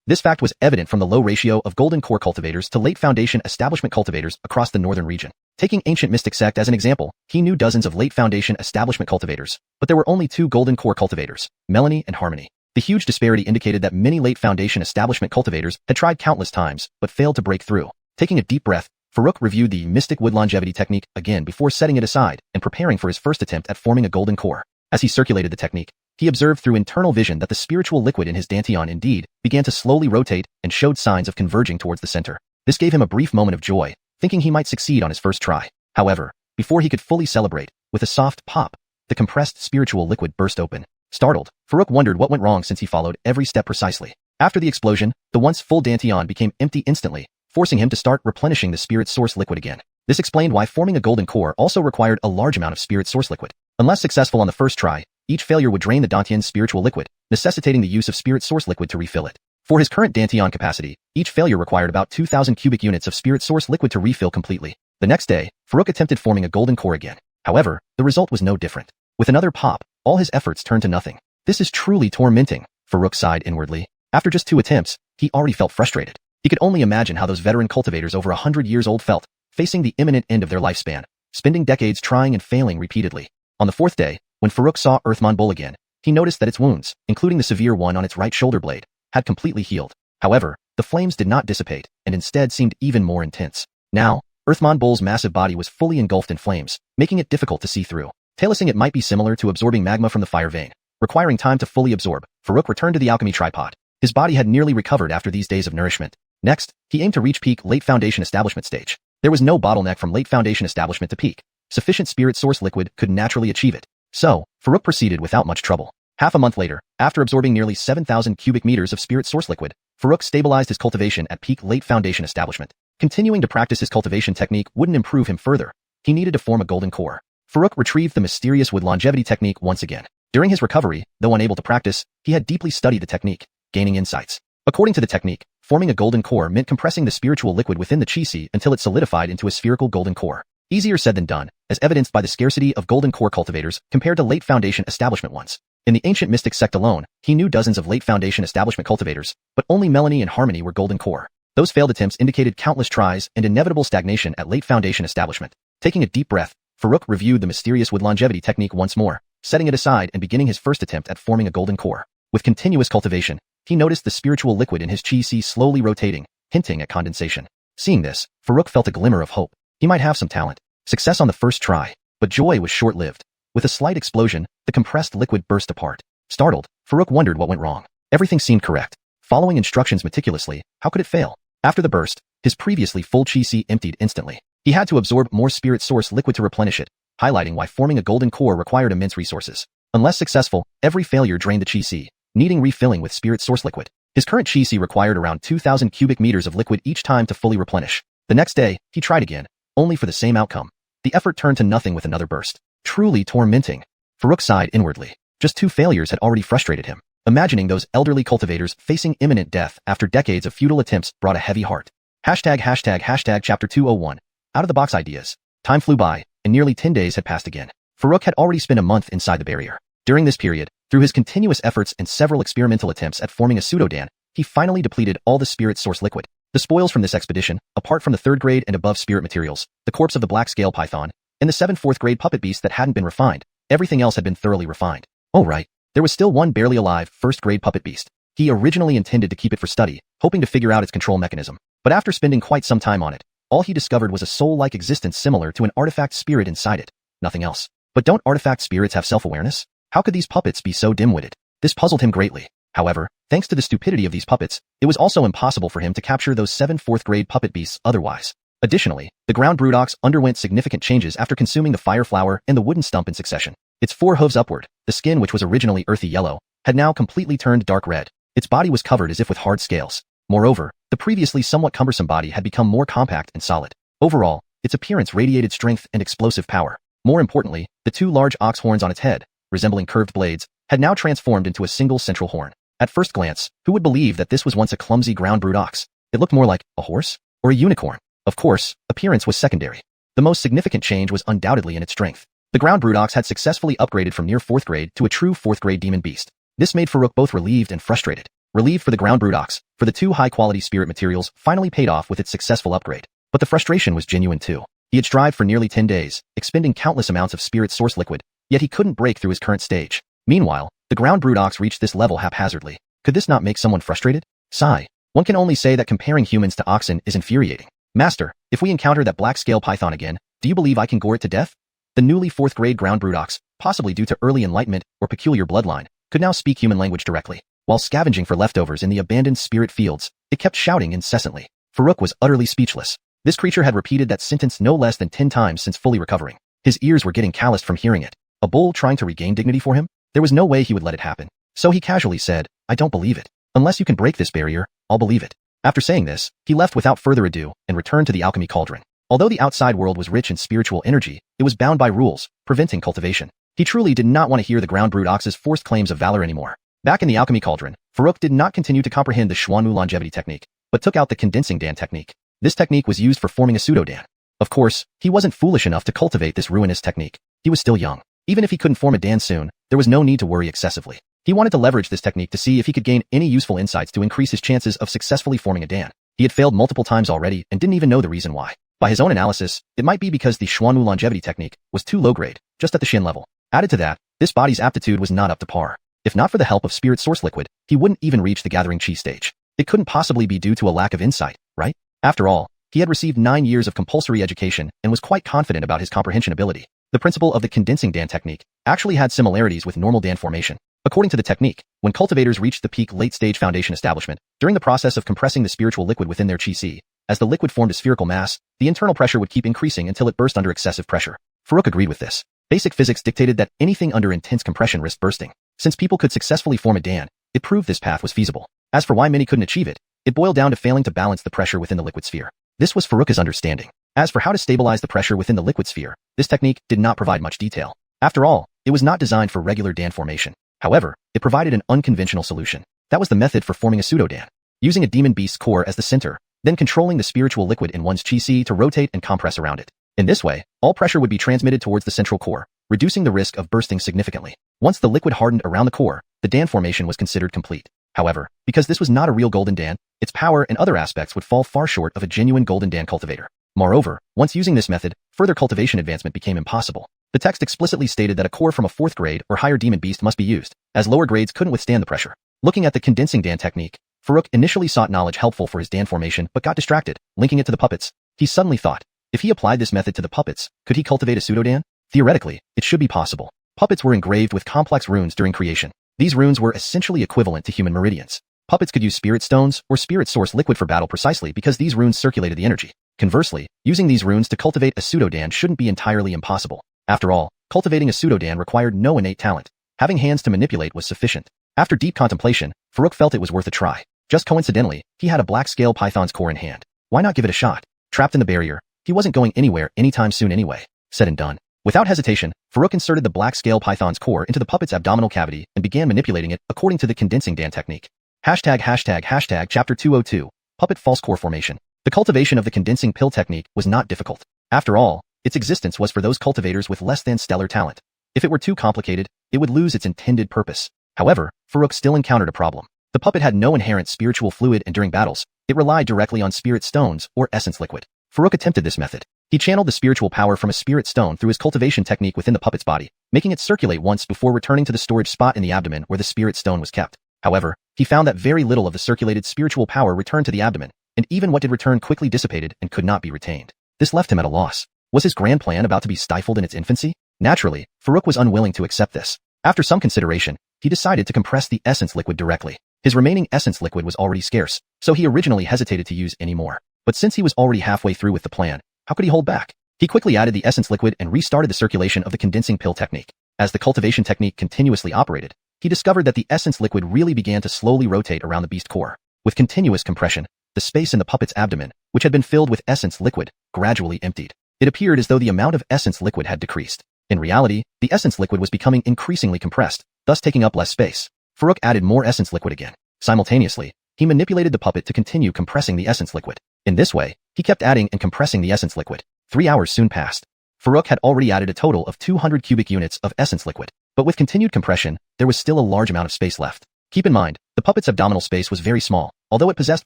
This fact was evident from the low ratio of golden core cultivators to late Foundation Establishment cultivators across the northern region. Taking Ancient Mystic Sect as an example, he knew dozens of late Foundation Establishment cultivators, but there were only 2 golden core cultivators, Melanie and Harmony. The huge disparity indicated that many late Foundation Establishment cultivators had tried countless times, but failed to break through. Taking a deep breath, Farouk reviewed the Mystic Wood longevity technique again before setting it aside and preparing for his first attempt at forming a golden core. As he circulated the technique, he observed through internal vision that the spiritual liquid in his dantian indeed began to slowly rotate and showed signs of converging towards the center. This gave him a brief moment of joy, thinking he might succeed on his first try. However, before he could fully celebrate, with a soft pop, the compressed spiritual liquid burst open. Startled, Farouk wondered what went wrong since he followed every step precisely. After the explosion, the once full dantian became empty instantly, forcing him to start replenishing the spirit source liquid again. This explained why forming a golden core also required a large amount of spirit source liquid. Unless successful on the first try, each failure would drain the dantian's spiritual liquid, necessitating the use of spirit source liquid to refill it. For his current dantian capacity, each failure required about 2,000 cubic units of spirit source liquid to refill completely. The next day, Farouk attempted forming a golden core again. However, the result was no different. With another pop, all his efforts turned to nothing. This is truly tormenting, Farouk sighed inwardly. After just 2 attempts, he already felt frustrated. He could only imagine how those veteran cultivators over 100 years old felt, facing the imminent end of their lifespan, spending decades trying and failing repeatedly. On the 4th day, when Farouk saw Earthmon Bull again, he noticed that its wounds, including the severe one on its right shoulder blade, had completely healed. However, the flames did not dissipate, and instead seemed even more intense. Now, Earthmon Bull's massive body was fully engulfed in flames, making it difficult to see through. Tailoring it might be similar to absorbing magma from the fire vein. Requiring time to fully absorb, Farouk returned to the alchemy tripod. His body had nearly recovered after these days of nourishment. Next, he aimed to reach peak late Foundation Establishment stage. There was no bottleneck from late Foundation Establishment to peak. Sufficient spirit source liquid could naturally achieve it. So, Farouk proceeded without much trouble. Half a month later, after absorbing nearly 7,000 cubic meters of spirit source liquid, Farouk stabilized his cultivation at peak late Foundation Establishment. Continuing to practice his cultivation technique wouldn't improve him further. He needed to form a golden core. Farouk retrieved the mysterious wood longevity technique once again. During his recovery, though unable to practice, he had deeply studied the technique, gaining insights. According to the technique, forming a golden core meant compressing the spiritual liquid within the chi until it solidified into a spherical golden core. Easier said than done, as evidenced by the scarcity of golden core cultivators compared to late Foundation Establishment ones. In the Ancient Mystic Sect alone, he knew dozens of late Foundation Establishment cultivators, but only Melanie and Harmony were golden core. Those failed attempts indicated countless tries and inevitable stagnation at late Foundation Establishment. Taking a deep breath, Farouk reviewed the mysterious wood longevity technique once more, setting it aside and beginning his first attempt at forming a golden core. With continuous cultivation, he noticed the spiritual liquid in his chi slowly rotating, hinting at condensation. Seeing this, Farouk felt a glimmer of hope. He might have some talent. Success on the first try. But joy was short-lived. With a slight explosion, the compressed liquid burst apart. Startled, Farouk wondered what went wrong. Everything seemed correct. Following instructions meticulously, how could it fail? After the burst, his previously full chi emptied instantly. He had to absorb more spirit source liquid to replenish it, highlighting why forming a golden core required immense resources. Unless successful, every failure drained the chi, needing refilling with spirit source liquid. His current chi required around 2,000 cubic meters of liquid each time to fully replenish. The next day, he tried again, only for the same outcome. The effort turned to nothing with another burst. Truly tormenting. Farouk sighed inwardly. Just 2 failures had already frustrated him. Imagining those elderly cultivators facing imminent death after decades of futile attempts brought a heavy heart. ####Chapter 201. Out-of-the-box ideas. Time flew by, and nearly 10 days had passed again. Farouk had already spent a month inside the barrier. During this period, through his continuous efforts and several experimental attempts at forming a pseudo-dan, he finally depleted all the spirit source liquid. The spoils from this expedition, apart from the 3rd grade and above spirit materials, the corpse of the black scale python, and the 7 4th grade puppet beast that hadn't been refined, everything else had been thoroughly refined. Oh right, there was still one barely alive 1st grade puppet beast. He originally intended to keep it for study, hoping to figure out its control mechanism. But after spending quite some time on it, all he discovered was a soul-like existence similar to an artifact spirit inside it. Nothing else. But don't artifact spirits have self-awareness? How could these puppets be so dim-witted? This puzzled him greatly. However, thanks to the stupidity of these puppets, it was also impossible for him to capture those 7 4th grade puppet beasts otherwise. Additionally, the ground brood ox underwent significant changes after consuming the fire flower and the wooden stump in succession. Its 4 hooves upward, the skin which was originally earthy yellow, had now completely turned dark red. Its body was covered as if with hard scales. Moreover, the previously somewhat cumbersome body had become more compact and solid. Overall, its appearance radiated strength and explosive power. More importantly, the 2 large ox horns on its head, resembling curved blades, had now transformed into a single central horn. At first glance, who would believe that this was once a clumsy ground brood ox? It looked more like a horse or a unicorn. Of course, appearance was secondary. The most significant change was undoubtedly in its strength. The ground brood ox had successfully upgraded from near 4th grade to a true 4th grade demon beast. This made Farouk both relieved and frustrated. Relieved for the ground brood ox, for the 2 high-quality spirit materials finally paid off with its successful upgrade. But the frustration was genuine too. He had strived for nearly 10 days, expending countless amounts of spirit source liquid, yet he couldn't break through his current stage. Meanwhile, the ground brood ox reached this level haphazardly. Could this not make someone frustrated? Sigh. One can only say that comparing humans to oxen is infuriating. Master, if we encounter that black scale python again, do you believe I can gore it to death? The newly 4th grade ground brood ox, possibly due to early enlightenment or peculiar bloodline, could now speak human language directly. While scavenging for leftovers in the abandoned spirit fields, it kept shouting incessantly. Farouk was utterly speechless. This creature had repeated that sentence no less than 10 times since fully recovering. His ears were getting calloused from hearing it. A bull trying to regain dignity for him? There was no way he would let it happen. So he casually said, I don't believe it. Unless you can break this barrier, I'll believe it. After saying this, he left without further ado and returned to the Alchemy Cauldron. Although the outside world was rich in spiritual energy, it was bound by rules, preventing cultivation. He truly did not want to hear the ground brood ox's forced claims of valor anymore. Back in the Alchemy Cauldron, Farouk did not continue to comprehend the Xuanmu longevity technique, but took out the condensing dan technique. This technique was used for forming a pseudo-dan. Of course, he wasn't foolish enough to cultivate this ruinous technique. He was still young. Even if he couldn't form a dan soon, there was no need to worry excessively. He wanted to leverage this technique to see if he could gain any useful insights to increase his chances of successfully forming a dan. He had failed multiple times already and didn't even know the reason why. By his own analysis, it might be because the Xuanmu longevity technique was too low grade, just at the Xian level. Added to that, this body's aptitude was not up to par. If not for the help of spirit source liquid, he wouldn't even reach the gathering chi stage. It couldn't possibly be due to a lack of insight, right? After all, he had received 9 years of compulsory education and was quite confident about his comprehension ability. The principle of the condensing dan technique actually had similarities with normal dan formation. According to the technique, when cultivators reached the peak late-stage foundation establishment, during the process of compressing the spiritual liquid within their chi, as the liquid formed a spherical mass, the internal pressure would keep increasing until it burst under excessive pressure. Farouk agreed with this. Basic physics dictated that anything under intense compression risked bursting. Since people could successfully form a dan, it proved this path was feasible. As for why many couldn't achieve it, it boiled down to failing to balance the pressure within the liquid sphere. This was Farouk's understanding. As for how to stabilize the pressure within the liquid sphere, this technique did not provide much detail. After all, it was not designed for regular dan formation. However, it provided an unconventional solution. That was the method for forming a pseudo-dan. Using a demon beast's core as the center, then controlling the spiritual liquid in one's chi to rotate and compress around it. In this way, all pressure would be transmitted towards the central core, reducing the risk of bursting significantly. Once the liquid hardened around the core, the dan formation was considered complete. However, because this was not a real golden dan, its power and other aspects would fall far short of a genuine golden dan cultivator. Moreover, once using this method, further cultivation advancement became impossible. The text explicitly stated that a core from a 4th grade or higher demon beast must be used, as lower grades couldn't withstand the pressure. Looking at the condensing Dan technique, Farouk initially sought knowledge helpful for his Dan formation but got distracted, linking it to the puppets. He suddenly thought, if he applied this method to the puppets, could he cultivate a pseudo-Dan? Theoretically, it should be possible. Puppets were engraved with complex runes during creation. These runes were essentially equivalent to human meridians. Puppets could use spirit stones or spirit source liquid for battle precisely because these runes circulated the energy. Conversely, using these runes to cultivate a pseudo-Dan shouldn't be entirely impossible. After all, cultivating a pseudo-Dan required no innate talent. Having hands to manipulate was sufficient. After deep contemplation, Farouk felt it was worth a try. Just coincidentally, he had a black scale python's core in hand. Why not give it a shot? Trapped in the barrier, he wasn't going anywhere anytime soon anyway. Said and done. Without hesitation, Farouk inserted the black scale python's core into the puppet's abdominal cavity and began manipulating it according to the condensing Dan technique. Chapter 202, Puppet False Core Formation. The cultivation of the condensing pill technique was not difficult. After all, its existence was for those cultivators with less than stellar talent. If it were too complicated, it would lose its intended purpose. However, Farouk still encountered a problem. The puppet had no inherent spiritual fluid and during battles, it relied directly on spirit stones or essence liquid. Farouk attempted this method. He channeled the spiritual power from a spirit stone through his cultivation technique within the puppet's body, making it circulate once before returning to the storage spot in the abdomen where the spirit stone was kept. However, he found that very little of the circulated spiritual power returned to the abdomen, and even what did return quickly dissipated and could not be retained. This left him at a loss. Was his grand plan about to be stifled in its infancy? Naturally, Farouk was unwilling to accept this. After some consideration, he decided to compress the essence liquid directly. His remaining essence liquid was already scarce, so he originally hesitated to use any more. But since he was already halfway through with the plan, how could he hold back? He quickly added the essence liquid and restarted the circulation of the condensing pill technique. As the cultivation technique continuously operated, he discovered that the essence liquid really began to slowly rotate around the beast core. With continuous compression, the space in the puppet's abdomen, which had been filled with essence liquid, gradually emptied. It appeared as though the amount of essence liquid had decreased. In reality, the essence liquid was becoming increasingly compressed, thus taking up less space. Farouk added more essence liquid again. Simultaneously, he manipulated the puppet to continue compressing the essence liquid. In this way, he kept adding and compressing the essence liquid. 3 hours soon passed. Farouk had already added a total of 200 cubic units of essence liquid. But with continued compression, there was still a large amount of space left. Keep in mind, the puppet's abdominal space was very small. Although it possessed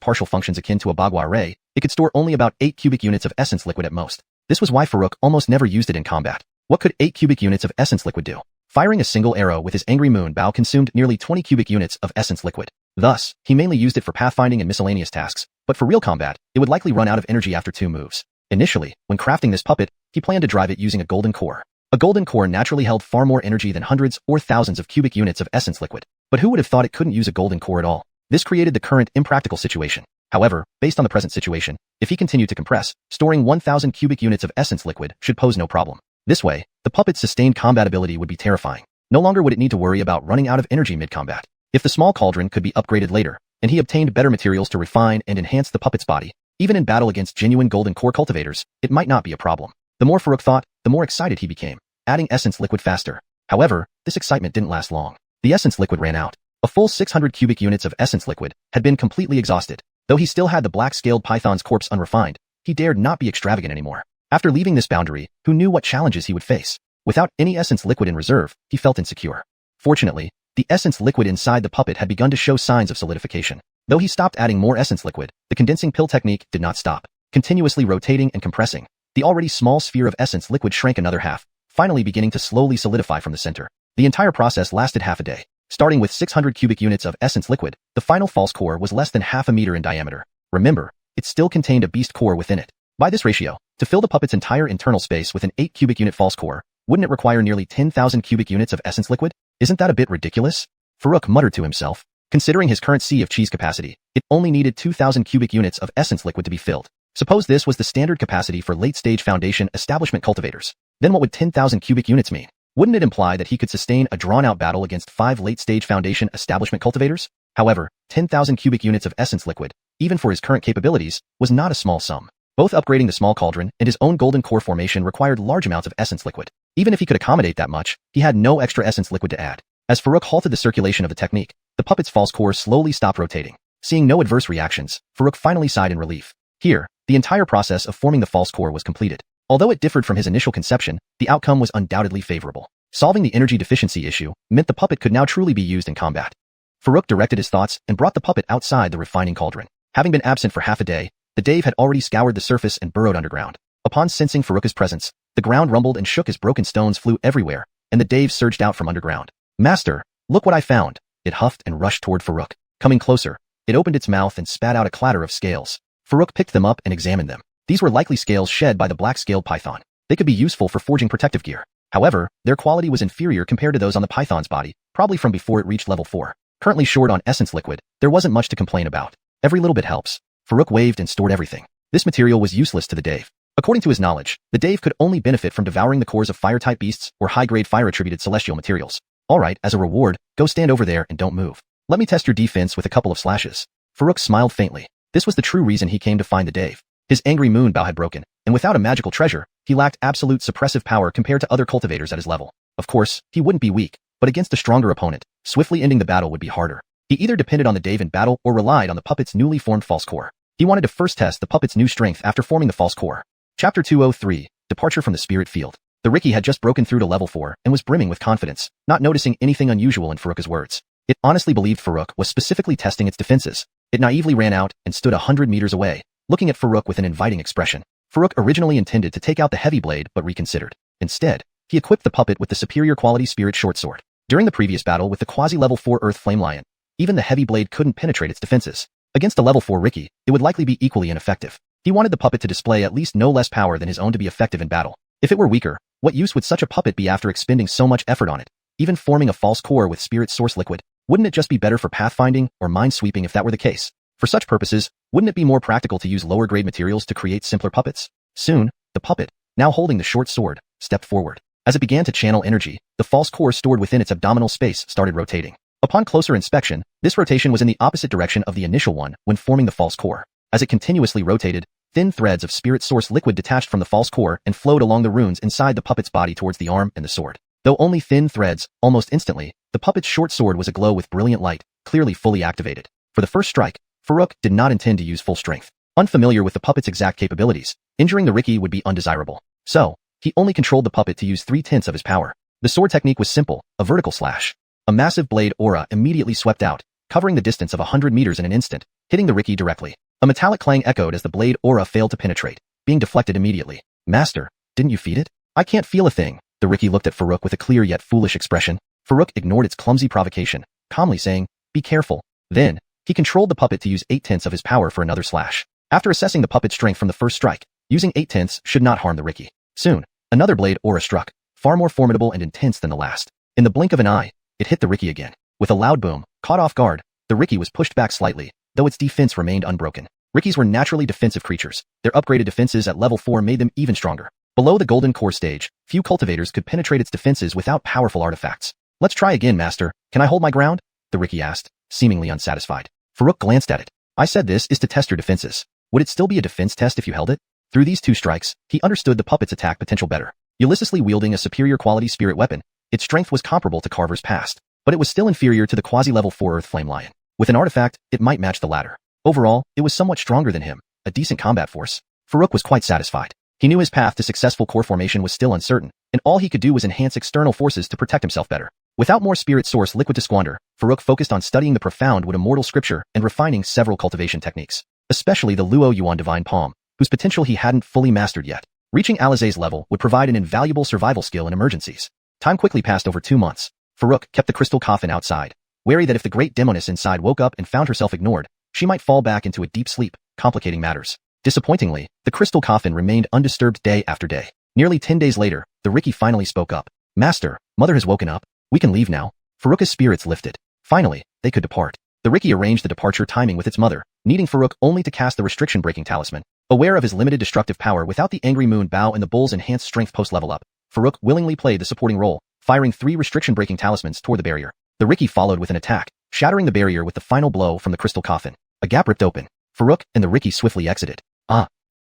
partial functions akin to a bagua array, it could store only about 8 cubic units of essence liquid at most. This was why Farouk almost never used it in combat. What could 8 cubic units of essence liquid do? Firing a single arrow with his angry moon bow consumed nearly 20 cubic units of essence liquid. Thus, he mainly used it for pathfinding and miscellaneous tasks, but for real combat, it would likely run out of energy after 2 moves. Initially, when crafting this puppet, he planned to drive it using a golden core. A golden core naturally held far more energy than hundreds or thousands of cubic units of essence liquid. But who would have thought it couldn't use a golden core at all? This created the current impractical situation. However, based on the present situation, if he continued to compress, storing 1,000 cubic units of essence liquid should pose no problem. This way, the puppet's sustained combat ability would be terrifying. No longer would it need to worry about running out of energy mid-combat. If the small cauldron could be upgraded later, and he obtained better materials to refine and enhance the puppet's body, even in battle against genuine golden core cultivators, it might not be a problem. The more Farouk thought, the more excited he became, adding essence liquid faster. However, this excitement didn't last long. The essence liquid ran out. A full 600 cubic units of essence liquid had been completely exhausted. Though he still had the black-scaled python's corpse unrefined, he dared not be extravagant anymore. After leaving this boundary, who knew what challenges he would face? Without any essence liquid in reserve, he felt insecure. Fortunately, the essence liquid inside the puppet had begun to show signs of solidification. Though he stopped adding more essence liquid, the condensing pill technique did not stop. Continuously rotating and compressing, the already small sphere of essence liquid shrank another half, finally beginning to slowly solidify from the center. The entire process lasted half a day. Starting with 600 cubic units of essence liquid, the final false core was less than half a meter in diameter. Remember, it still contained a beast core within it. By this ratio, to fill the puppet's entire internal space with an 8 cubic unit false core, wouldn't it require nearly 10,000 cubic units of essence liquid? Isn't that a bit ridiculous? Farouk muttered to himself. Considering his current sea of cheese capacity, it only needed 2,000 cubic units of essence liquid to be filled. Suppose this was the standard capacity for late-stage foundation establishment cultivators. Then what would 10,000 cubic units mean? Wouldn't it imply that he could sustain a drawn-out battle against 5 late-stage foundation establishment cultivators? However, 10,000 cubic units of essence liquid, even for his current capabilities, was not a small sum. Both upgrading the small cauldron and his own golden core formation required large amounts of essence liquid. Even if he could accommodate that much, he had no extra essence liquid to add. As Farouk halted the circulation of the technique, the puppet's false core slowly stopped rotating. Seeing no adverse reactions, Farouk finally sighed in relief. Here, the entire process of forming the false core was completed. Although it differed from his initial conception, the outcome was undoubtedly favorable. Solving the energy deficiency issue meant the puppet could now truly be used in combat. Farouk directed his thoughts and brought the puppet outside the refining cauldron. Having been absent for half a day, The Dave had already scoured the surface and burrowed underground. Upon sensing Farouk's presence, the ground rumbled and shook as broken stones flew everywhere, and the Dave surged out from underground. Master, look what I found! It huffed and rushed toward Farouk. Coming closer, it opened its mouth and spat out a clatter of scales. Farouk picked them up and examined them. These were likely scales shed by the black-scaled python. They could be useful for forging protective gear. However, their quality was inferior compared to those on the python's body, probably from before it reached level 4. Currently short on essence liquid, there wasn't much to complain about. Every little bit helps. Farouk waved and stored everything. This material was useless to the Dave. According to his knowledge, the Dave could only benefit from devouring the cores of fire-type beasts or high-grade fire-attributed celestial materials. Alright, as a reward, go stand over there and don't move. Let me test your defense with a couple of slashes. Farouk smiled faintly. This was the true reason he came to find the Dave. His angry moon bow had broken, and without a magical treasure, he lacked absolute suppressive power compared to other cultivators at his level. Of course, he wouldn't be weak, but against a stronger opponent, swiftly ending the battle would be harder. He either depended on the Dave in battle or relied on the puppet's newly formed false core. He wanted to first test the puppet's new strength after forming the false core. Chapter 203, Departure from the Spirit Field. The Ricky had just broken through to level 4 and was brimming with confidence, not noticing anything unusual in Farouk's words. It honestly believed Farouk was specifically testing its defenses. It naively ran out and stood 100 meters away, looking at Farouk with an inviting expression. Farouk originally intended to take out the heavy blade but reconsidered. Instead, he equipped the puppet with the superior quality spirit short sword. During the previous battle with the quasi-level 4 Earth Flame Lion, even the heavy blade couldn't penetrate its defenses. Against a level 4 Ricky, it would likely be equally ineffective. He wanted the puppet to display at least no less power than his own to be effective in battle. If it were weaker, what use would such a puppet be after expending so much effort on it? Even forming a false core with spirit source liquid, wouldn't it just be better for pathfinding or mind sweeping if that were the case? For such purposes, wouldn't it be more practical to use lower grade materials to create simpler puppets? Soon, the puppet, now holding the short sword, stepped forward. As it began to channel energy, the false core stored within its abdominal space started rotating. Upon closer inspection, this rotation was in the opposite direction of the initial one when forming the false core. As it continuously rotated, thin threads of spirit source liquid detached from the false core and flowed along the runes inside the puppet's body towards the arm and the sword. Though only thin threads, almost instantly, the puppet's short sword was aglow with brilliant light, clearly fully activated. For the first strike, Farouk did not intend to use full strength. Unfamiliar with the puppet's exact capabilities, injuring the Ricky would be undesirable. So, he only controlled the puppet to use 3/10 of his power. The sword technique was simple, a vertical slash. A massive blade aura immediately swept out, covering the distance of 100 meters in an instant, hitting the Ricky directly. A metallic clang echoed as the blade aura failed to penetrate, being deflected immediately. Master, didn't you feed it? I can't feel a thing. The Ricky looked at Farouk with a clear yet foolish expression. Farouk ignored its clumsy provocation, calmly saying, be careful. Then, he controlled the puppet to use 8/10 of his power for another slash. After assessing the puppet's strength from the first strike, using 8/10 should not harm the Ricky. Soon, another blade aura struck, far more formidable and intense than the last. In the blink of an eye, it hit the Ricky again. With a loud boom, caught off guard, the Ricky was pushed back slightly, though its defense remained unbroken. Rickies were naturally defensive creatures. Their upgraded defenses at level 4 made them even stronger. Below the golden core stage, few cultivators could penetrate its defenses without powerful artifacts. Let's try again, master. Can I hold my ground? The Ricky asked, seemingly unsatisfied. Farouk glanced at it. I said this is to test your defenses. Would it still be a defense test if you held it? Through these 2 strikes, he understood the puppet's attack potential better. Ulysses wielding a superior quality spirit weapon, its strength was comparable to Carver's past, but it was still inferior to the quasi-level 4 Earth Flame Lion. With an artifact, it might match the latter. Overall, it was somewhat stronger than him, a decent combat force. Farouk was quite satisfied. He knew his path to successful core formation was still uncertain, and all he could do was enhance external forces to protect himself better. Without more spirit source liquid to squander, Farouk focused on studying the profound wood immortal scripture and refining several cultivation techniques, especially the Luo Yuan Divine Palm, whose potential he hadn't fully mastered yet. Reaching Alizé's level would provide an invaluable survival skill in emergencies. Time quickly passed over 2 months. Farouk kept the crystal coffin outside, wary that if the great demoness inside woke up and found herself ignored, she might fall back into a deep sleep, complicating matters. Disappointingly, the crystal coffin remained undisturbed day after day. Nearly 10 days later, the Ricky finally spoke up. Master, mother has woken up. We can leave now. Farouk's spirits lifted. Finally, they could depart. The Ricky arranged the departure timing with its mother, needing Farouk only to cast the restriction-breaking talisman. Aware of his limited destructive power without the angry moon bow and the bull's enhanced strength post-level up, Farouk willingly played the supporting role, firing 3 restriction-breaking talismans toward the barrier. The Ricky followed with an attack, shattering the barrier with the final blow from the crystal coffin. A gap ripped open. Farouk and the Ricky swiftly exited.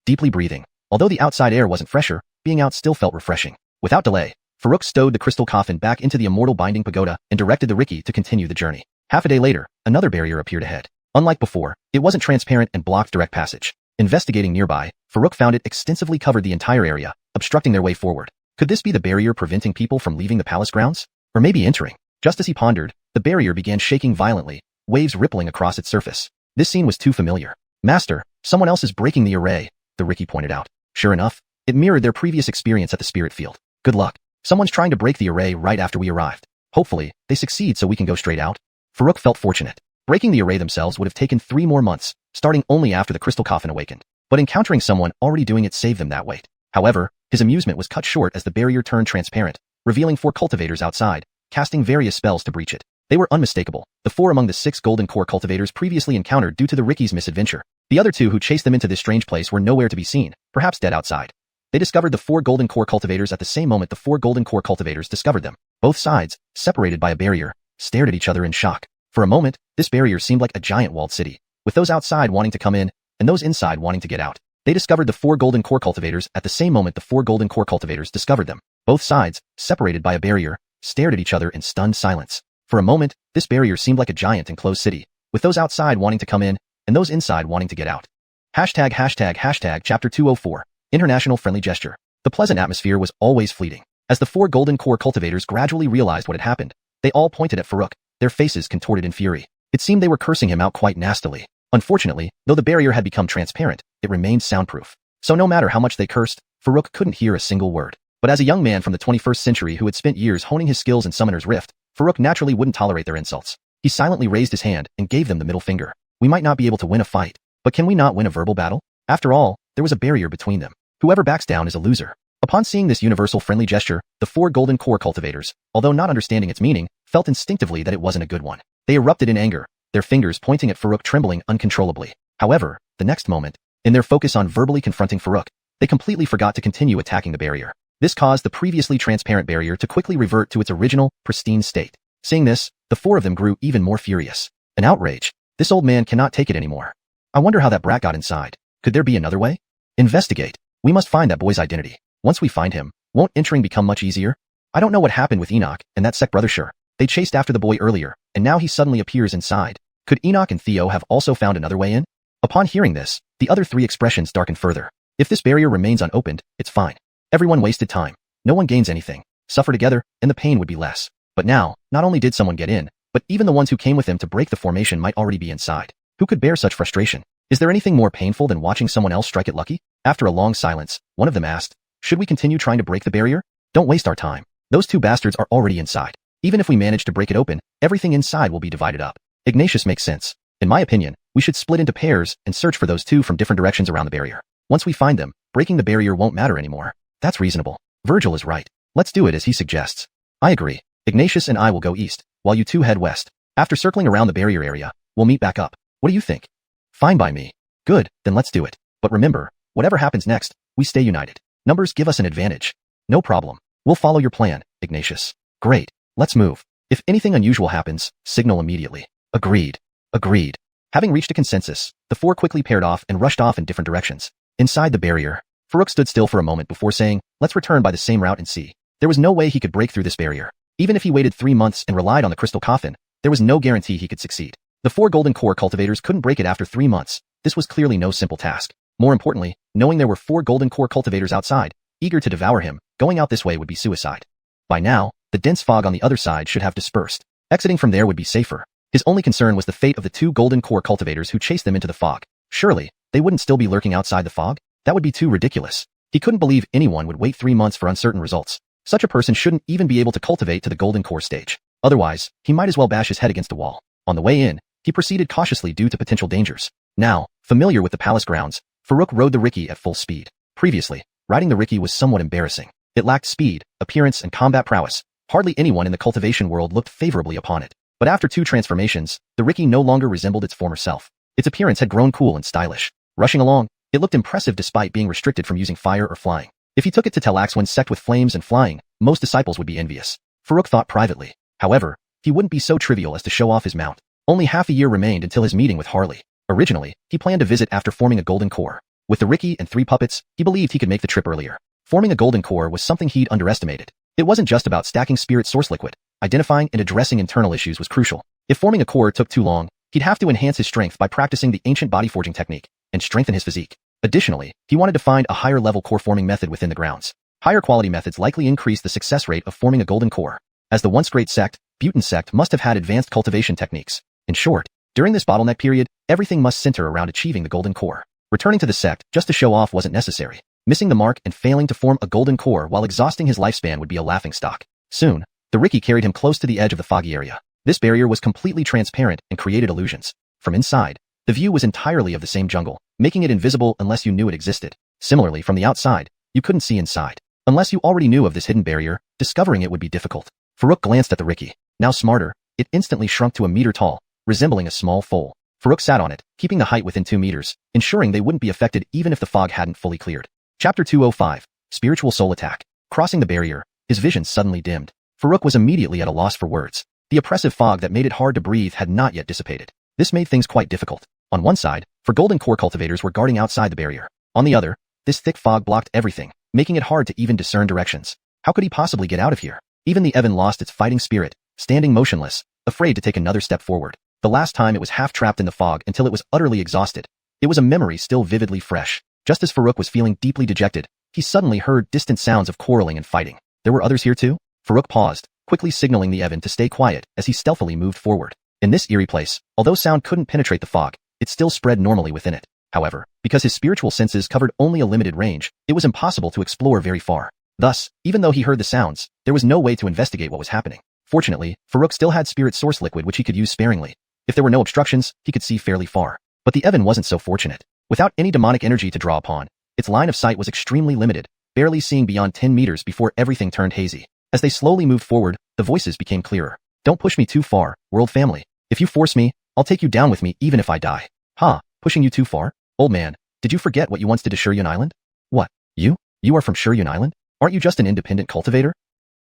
Deeply breathing. Although the outside air wasn't fresher, being out still felt refreshing. Without delay, Farouk stowed the crystal coffin back into the immortal binding pagoda and directed the Ricky to continue the journey. Half a day later, another barrier appeared ahead. Unlike before, it wasn't transparent and blocked direct passage. Investigating nearby, Farouk found it extensively covered the entire area, obstructing their way forward. Could this be the barrier preventing people from leaving the palace grounds? Or maybe entering? Just as he pondered, the barrier began shaking violently, waves rippling across its surface. This scene was too familiar. Master, Someone else is breaking the array, the Riki pointed out. Sure enough, it mirrored their previous experience at the spirit field. Good luck. Someone's trying to break the array right after we arrived. Hopefully, they succeed so we can go straight out. Farouk felt fortunate. Breaking the array themselves would have taken 3 more months, starting only after the crystal coffin awakened. But encountering someone already doing it saved them that wait. However, his amusement was cut short as the barrier turned transparent, revealing 4 cultivators outside, casting various spells to breach it. They were unmistakable, the 4 among the 6 golden core cultivators previously encountered due to the Riki's misadventure. The other 2 who chased them into this strange place were nowhere to be seen, perhaps dead outside. They discovered the 4 golden core cultivators at the same moment the 4 golden core cultivators discovered them. Both sides, separated by a barrier, stared at each other in shock. For a moment, this barrier seemed like a giant walled city, with those outside wanting to come in, and those inside wanting to get out. They discovered the 4 golden core cultivators at the same moment the 4 golden core cultivators discovered them. Both sides, separated by a barrier, stared at each other in stunned silence. For a moment, this barrier seemed like a giant enclosed city, with those outside wanting to come in, and those inside wanting to get out. ##### Chapter 204. International Friendly Gesture. The pleasant atmosphere was always fleeting. As the 4 golden core cultivators gradually realized what had happened, they all pointed at Farouk, their faces contorted in fury. It seemed they were cursing him out quite nastily. Unfortunately, though the barrier had become transparent, it remained soundproof. So no matter how much they cursed, Farouk couldn't hear a single word. But as a young man from the 21st century who had spent years honing his skills in Summoner's Rift, Farouk naturally wouldn't tolerate their insults. He silently raised his hand and gave them the middle finger. We might not be able to win a fight, but can we not win a verbal battle? After all, there was a barrier between them. Whoever backs down is a loser. Upon seeing this universal friendly gesture, the 4 golden core cultivators, although not understanding its meaning, felt instinctively that it wasn't a good one. They erupted in anger, their fingers pointing at Farouk trembling uncontrollably. However, the next moment, in their focus on verbally confronting Farouk, they completely forgot to continue attacking the barrier. This caused the previously transparent barrier to quickly revert to its original, pristine state. Seeing this, the 4 of them grew even more furious. An outrage. This old man cannot take it anymore. I wonder how that brat got inside. Could there be another way? Investigate. We must find that boy's identity. Once we find him, won't entering become much easier? I don't know what happened with Enoch and that Sect brother sure. They chased after the boy earlier, and now he suddenly appears inside. Could Enoch and Theo have also found another way in? Upon hearing this, the other 3 expressions darkened further. If this barrier remains unopened, it's fine. Everyone wasted time. No one gains anything. Suffer together, and the pain would be less. But now, not only did someone get in, but even the ones who came with him to break the formation might already be inside. Who could bear such frustration? Is there anything more painful than watching someone else strike it lucky? After a long silence, one of them asked, should we continue trying to break the barrier? Don't waste our time. Those 2 bastards are already inside. Even if we manage to break it open, everything inside will be divided up. Ignatius makes sense. In my opinion, we should split into pairs and search for those 2 from different directions around the barrier. Once we find them, breaking the barrier won't matter anymore. That's reasonable. Virgil is right. Let's do it as he suggests. I agree. Ignatius and I will go east, while you 2 head west. After circling around the barrier area, we'll meet back up. What do you think? Fine by me. Good, then let's do it. But remember, whatever happens next, we stay united. Numbers give us an advantage. No problem. We'll follow your plan, Ignatius. Great. Let's move. If anything unusual happens, signal immediately. Agreed. Agreed. Having reached a consensus, the 4 quickly paired off and rushed off in different directions. Inside the barrier, Farouk stood still for a moment before saying, let's return by the same route and see. There was no way he could break through this barrier. Even if he waited 3 months and relied on the crystal coffin, there was no guarantee he could succeed. The 4 golden core cultivators couldn't break it after 3 months. This was clearly no simple task. More importantly, knowing there were 4 golden core cultivators outside, eager to devour him, going out this way would be suicide. By now, the dense fog on the other side should have dispersed. Exiting from there would be safer. His only concern was the fate of the 2 golden core cultivators who chased them into the fog. Surely, they wouldn't still be lurking outside the fog? That would be too ridiculous. He couldn't believe anyone would wait 3 months for uncertain results. Such a person shouldn't even be able to cultivate to the golden core stage. Otherwise, he might as well bash his head against a wall. On the way in, he proceeded cautiously due to potential dangers. Now, familiar with the palace grounds, Farouk rode the Riki at full speed. Previously, riding the Riki was somewhat embarrassing. It lacked speed, appearance, and combat prowess. Hardly anyone in the cultivation world looked favorably upon it. But after 2 transformations, the Riki no longer resembled its former self. Its appearance had grown cool and stylish. Rushing along, it looked impressive despite being restricted from using fire or flying. If he took it to Telaxwen's sect with flames and flying, most disciples would be envious. Farouk thought privately. However, he wouldn't be so trivial as to show off his mount. Only half a year remained until his meeting with Harley. Originally, he planned to visit after forming a golden core. With the Riki and 3 puppets, he believed he could make the trip earlier. Forming a golden core was something he'd underestimated. It wasn't just about stacking spirit source liquid. Identifying and addressing internal issues was crucial. If forming a core took too long, he'd have to enhance his strength by practicing the ancient body forging technique and strengthen his physique. Additionally, he wanted to find a higher level core forming method within the grounds. Higher quality methods likely increase the success rate of forming a golden core. As the once great sect, Butin sect must have had advanced cultivation techniques. In short, during this bottleneck period, everything must center around achieving the golden core. Returning to the sect just to show off wasn't necessary. Missing the mark and failing to form a golden core while exhausting his lifespan would be a laughingstock. Soon, the Riki carried him close to the edge of the foggy area. This barrier was completely transparent and created illusions. From inside, the view was entirely of the same jungle, making it invisible unless you knew it existed. Similarly, from the outside, you couldn't see inside. Unless you already knew of this hidden barrier, discovering it would be difficult. Farouk glanced at the Riki. Now smarter, it instantly shrunk to a meter tall, resembling a small foal. Farouk sat on it, keeping the height within 2 meters, ensuring they wouldn't be affected even if the fog hadn't fully cleared. Chapter 205, Spiritual Soul Attack. Crossing the barrier, his vision suddenly dimmed. Farouk was immediately at a loss for words. The oppressive fog that made it hard to breathe had not yet dissipated. This made things quite difficult. On one side, golden core cultivators were guarding outside the barrier. On the other, this thick fog blocked everything, making it hard to even discern directions. How could he possibly get out of here? Even the Evan lost its fighting spirit, standing motionless, afraid to take another step forward. The last time it was half trapped in the fog until it was utterly exhausted. It was a memory still vividly fresh. Just as Farouk was feeling deeply dejected, he suddenly heard distant sounds of quarreling and fighting. There were others here too? Farouk paused, quickly signaling the Evan to stay quiet as he stealthily moved forward. In this eerie place, although sound couldn't penetrate the fog, it still spread normally within it. However, because his spiritual senses covered only a limited range, it was impossible to explore very far. Thus, even though he heard the sounds, there was no way to investigate what was happening. Fortunately, Farouk still had spirit source liquid which he could use sparingly. If there were no obstructions, he could see fairly far. But the Evan wasn't so fortunate. Without any demonic energy to draw upon, its line of sight was extremely limited, barely seeing beyond 10 meters before everything turned hazy. As they slowly moved forward, the voices became clearer. Don't push me too far, world family. If you force me, I'll take you down with me even if I die. Ha, pushing you too far? Old man, did you forget what you once did to Xianxia Island? What? You? You are from Xianxia Island? Aren't you just an independent cultivator?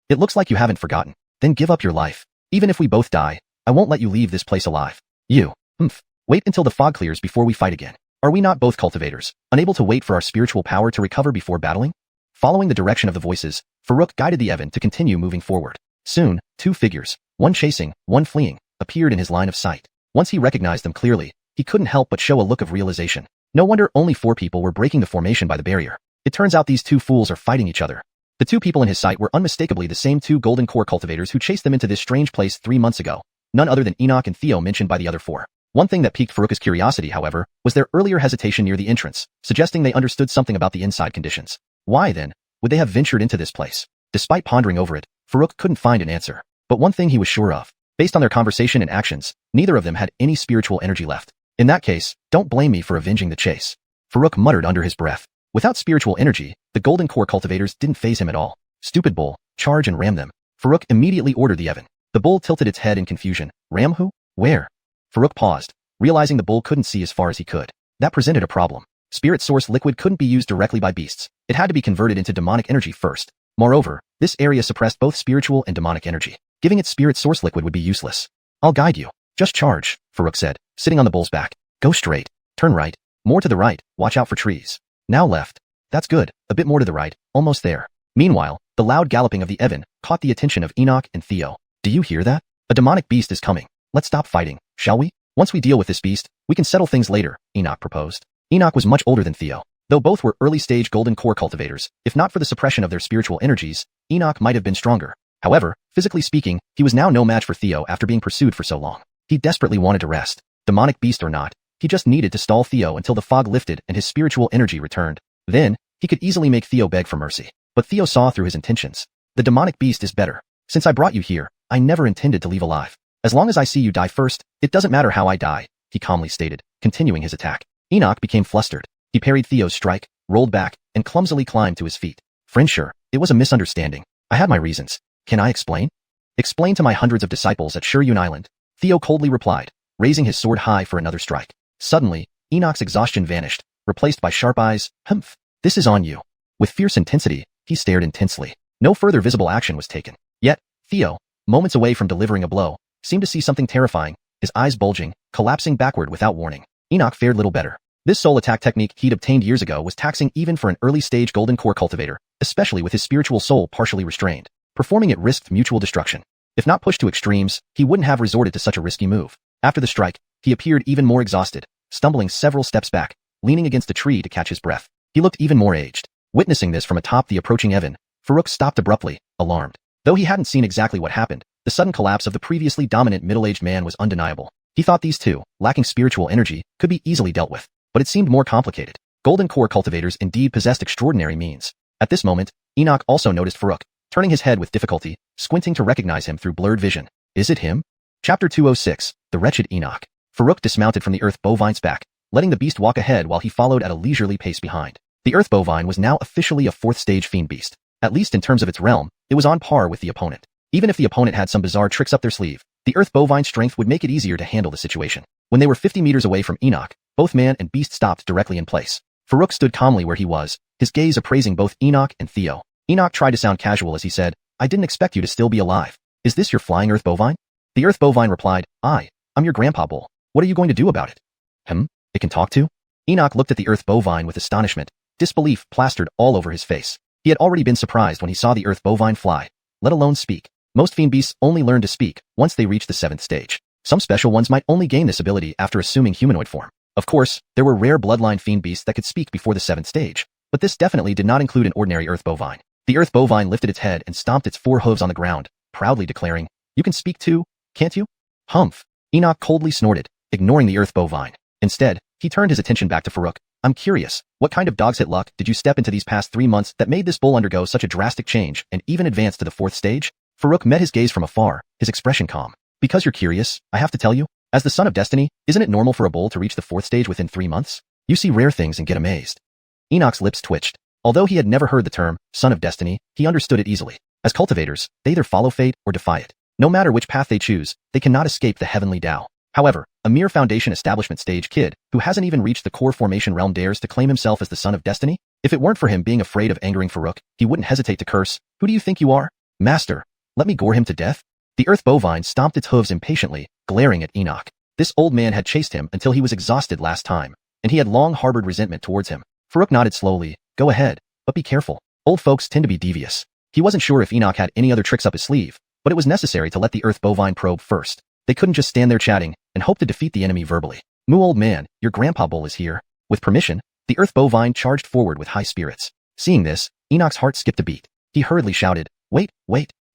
It looks like you haven't forgotten. Then give up your life. Even if we both die, I won't let you leave this place alive. You. Wait until the fog clears before we fight again. Are we not both cultivators, unable to wait for our spiritual power to recover before battling? Following the direction of the voices, Farouk guided the Evan to continue moving forward. Soon, 2 figures, one chasing, one fleeing, appeared in his line of sight. Once he recognized them clearly, he couldn't help but show a look of realization. No wonder only 4 people were breaking the formation by the barrier. It turns out these 2 fools are fighting each other. The 2 people in his sight were unmistakably the same 2 golden core cultivators who chased them into this strange place 3 months ago, none other than Enoch and Theo mentioned by the other 4. One thing that piqued Farouk's curiosity, however, was their earlier hesitation near the entrance, suggesting they understood something about the inside conditions. Why, then, would they have ventured into this place? Despite pondering over it, Farouk couldn't find an answer. But one thing he was sure of. Based on their conversation and actions, neither of them had any spiritual energy left. In that case, don't blame me for avenging the chase. Farouk muttered under his breath. Without spiritual energy, the golden core cultivators didn't faze him at all. Stupid bull, charge and ram them. Farouk immediately ordered the Evan. The bull tilted its head in confusion. Ram who? Where? Farouk paused, realizing the bull couldn't see as far as he could. That presented a problem. Spirit source liquid couldn't be used directly by beasts. It had to be converted into demonic energy first. Moreover, this area suppressed both spiritual and demonic energy. Giving it spirit source liquid would be useless. I'll guide you. Just charge, Farouk said, sitting on the bull's back. Go straight. Turn right. More to the right. Watch out for trees. Now left. That's good. A bit more to the right. Almost there. Meanwhile, the loud galloping of the Evan caught the attention of Enoch and Theo. Do you hear that? A demonic beast is coming. Let's stop fighting, shall we? Once we deal with this beast, we can settle things later, Enoch proposed. Enoch was much older than Theo. Though both were early-stage golden core cultivators, if not for the suppression of their spiritual energies, Enoch might have been stronger. However, physically speaking, he was now no match for Theo after being pursued for so long. He desperately wanted to rest. Demonic beast or not, he just needed to stall Theo until the fog lifted and his spiritual energy returned. Then, he could easily make Theo beg for mercy. But Theo saw through his intentions. The demonic beast is better. Since I brought you here, I never intended to leave alive. As long as I see you die first, it doesn't matter how I die, he calmly stated, continuing his attack. Enoch became flustered. He parried Theo's strike, rolled back, and clumsily climbed to his feet. Friend, sure, it was a misunderstanding. I had my reasons. Can I explain? Explain to my hundreds of disciples at Xianxia Island, Theo coldly replied, raising his sword high for another strike. Suddenly, Enoch's exhaustion vanished, replaced by sharp eyes. Humph, this is on you. With fierce intensity, he stared intensely. No further visible action was taken. Yet, Theo, moments away from delivering a blow, seemed to see something terrifying, his eyes bulging, collapsing backward without warning. Enoch fared little better. This soul attack technique he'd obtained years ago was taxing even for an early-stage golden core cultivator, especially with his spiritual soul partially restrained. Performing it risked mutual destruction. If not pushed to extremes, he wouldn't have resorted to such a risky move. After the strike, he appeared even more exhausted, stumbling several steps back, leaning against a tree to catch his breath. He looked even more aged. Witnessing this from atop the approaching Evan, Farouk stopped abruptly, alarmed. Though he hadn't seen exactly what happened, the sudden collapse of the previously dominant middle-aged man was undeniable. He thought these two, lacking spiritual energy, could be easily dealt with. but it seemed more complicated. Golden Core cultivators indeed possessed extraordinary means. At this moment, Enoch also noticed Farouk, turning his head with difficulty, squinting to recognize him through blurred vision. Is it him? Chapter 206, The Wretched Enoch. Farouk dismounted from the earth bovine's back, letting the beast walk ahead while he followed at a leisurely pace behind. The earth bovine was now officially a 4th stage fiend beast. At least in terms of its realm, it was on par with the opponent. Even if the opponent had some bizarre tricks up their sleeve, the earth bovine's strength would make it easier to handle the situation. When they were 50 meters away from Enoch, both man and beast stopped directly in place. Farouk stood calmly where he was, his gaze appraising both Enoch and Theo. Enoch tried to sound casual as he said, I didn't expect you to still be alive. Is this your flying earth bovine? The earth bovine replied, I'm your grandpa bull. What are you going to do about it? It can talk to? Enoch looked at the earth bovine with astonishment, disbelief plastered all over his face. He had already been surprised when he saw the earth bovine fly, let alone speak. Most fiend beasts only learn to speak once they reach the 7th stage. Some special ones might only gain this ability after assuming humanoid form. Of course, there were rare bloodline fiend beasts that could speak before the 7th stage, but this definitely did not include an ordinary earth bovine. The earth bovine lifted its head and stomped its 4 hooves on the ground, proudly declaring, You can speak too, can't you? Humph. Enoch coldly snorted, ignoring the earth bovine. Instead, he turned his attention back to Farouk. I'm curious, what kind of dog's hit luck did you step into these past 3 months that made this bull undergo such a drastic change and even advance to the 4th stage? Farouk met his gaze from afar, his expression calm. Because you're curious, I have to tell you, as the son of destiny, isn't it normal for a bull to reach the 4th stage within 3 months? You see rare things and get amazed. Enoch's lips twitched. Although he had never heard the term, son of destiny, he understood it easily. As cultivators, they either follow fate or defy it. No matter which path they choose, they cannot escape the heavenly Tao. However, a mere foundation establishment stage kid, who hasn't even reached the core formation realm dares to claim himself as the son of destiny? If it weren't for him being afraid of angering Farouk, he wouldn't hesitate to curse, Who do you think you are? Master, let me gore him to death? The earth bovine stomped its hooves impatiently, glaring at Enoch. This old man had chased him until he was exhausted last time, and he had long harbored resentment towards him. Farouk nodded slowly, Go ahead, but be careful. Old folks tend to be devious. He wasn't sure if Enoch had any other tricks up his sleeve, but it was necessary to let the earth bovine probe first. They couldn't just stand there chatting and hope to defeat the enemy verbally. Moo old man, your grandpa bull is here. With permission, the earth bovine charged forward with high spirits. Seeing this, Enoch's heart skipped a beat. He hurriedly shouted, Wait,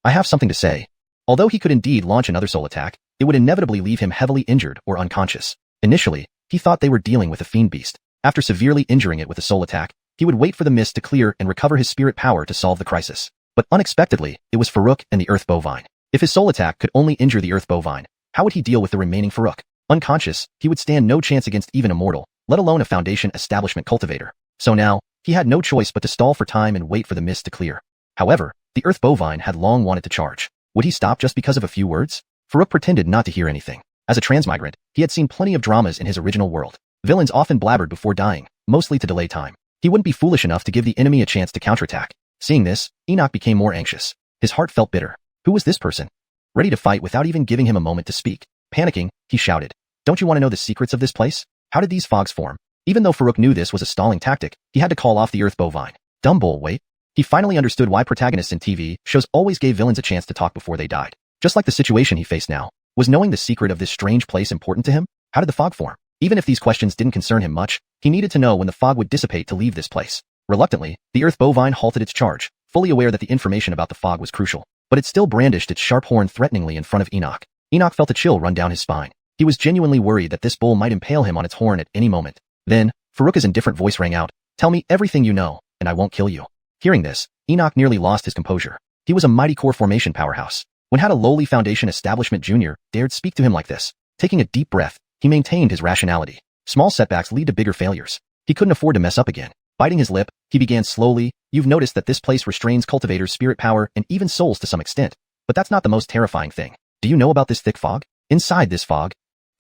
I have something to say. Although he could indeed launch another soul attack, it would inevitably leave him heavily injured or unconscious. Initially, he thought they were dealing with a fiend beast. After severely injuring it with a soul attack, he would wait for the mist to clear and recover his spirit power to solve the crisis. But unexpectedly, it was Farouk and the earth bovine. If his soul attack could only injure the earth bovine, how would he deal with the remaining Farouk? Unconscious, he would stand no chance against even a mortal, let alone a foundation establishment cultivator. So now, he had no choice but to stall for time and wait for the mist to clear. However, the earth bovine had long wanted to charge. Would he stop just because of a few words? Farouk pretended not to hear anything. As a transmigrant, he had seen plenty of dramas in his original world. Villains often blabbered before dying, mostly to delay time. He wouldn't be foolish enough to give the enemy a chance to counterattack. Seeing this, Enoch became more anxious. His heart felt bitter. Who was this person? Ready to fight without even giving him a moment to speak. Panicking, he shouted, Don't you want to know the secrets of this place? How did these fogs form? Even though Farouk knew this was a stalling tactic, he had to call off the earth bovine. Dumb bull, wait. He finally understood why protagonists in TV shows always gave villains a chance to talk before they died. Just like the situation he faced now. Was knowing the secret of this strange place important to him? How did the fog form? Even if these questions didn't concern him much, he needed to know when the fog would dissipate to leave this place. Reluctantly, the earth bovine halted its charge, fully aware that the information about the fog was crucial. But it still brandished its sharp horn threateningly in front of Enoch. Enoch felt a chill run down his spine. He was genuinely worried that this bull might impale him on its horn at any moment. Then, Farouk's indifferent voice rang out, Tell me everything you know, and I won't kill you. Hearing this, Enoch nearly lost his composure. He was a mighty core formation powerhouse. When had a lowly foundation establishment junior dared speak to him like this? Taking a deep breath, he maintained his rationality. Small setbacks lead to bigger failures. He couldn't afford to mess up again. Biting his lip, he began slowly, You've noticed that this place restrains cultivators' spirit power and even souls to some extent. But that's not the most terrifying thing. Do you know about this thick fog? Inside this fog?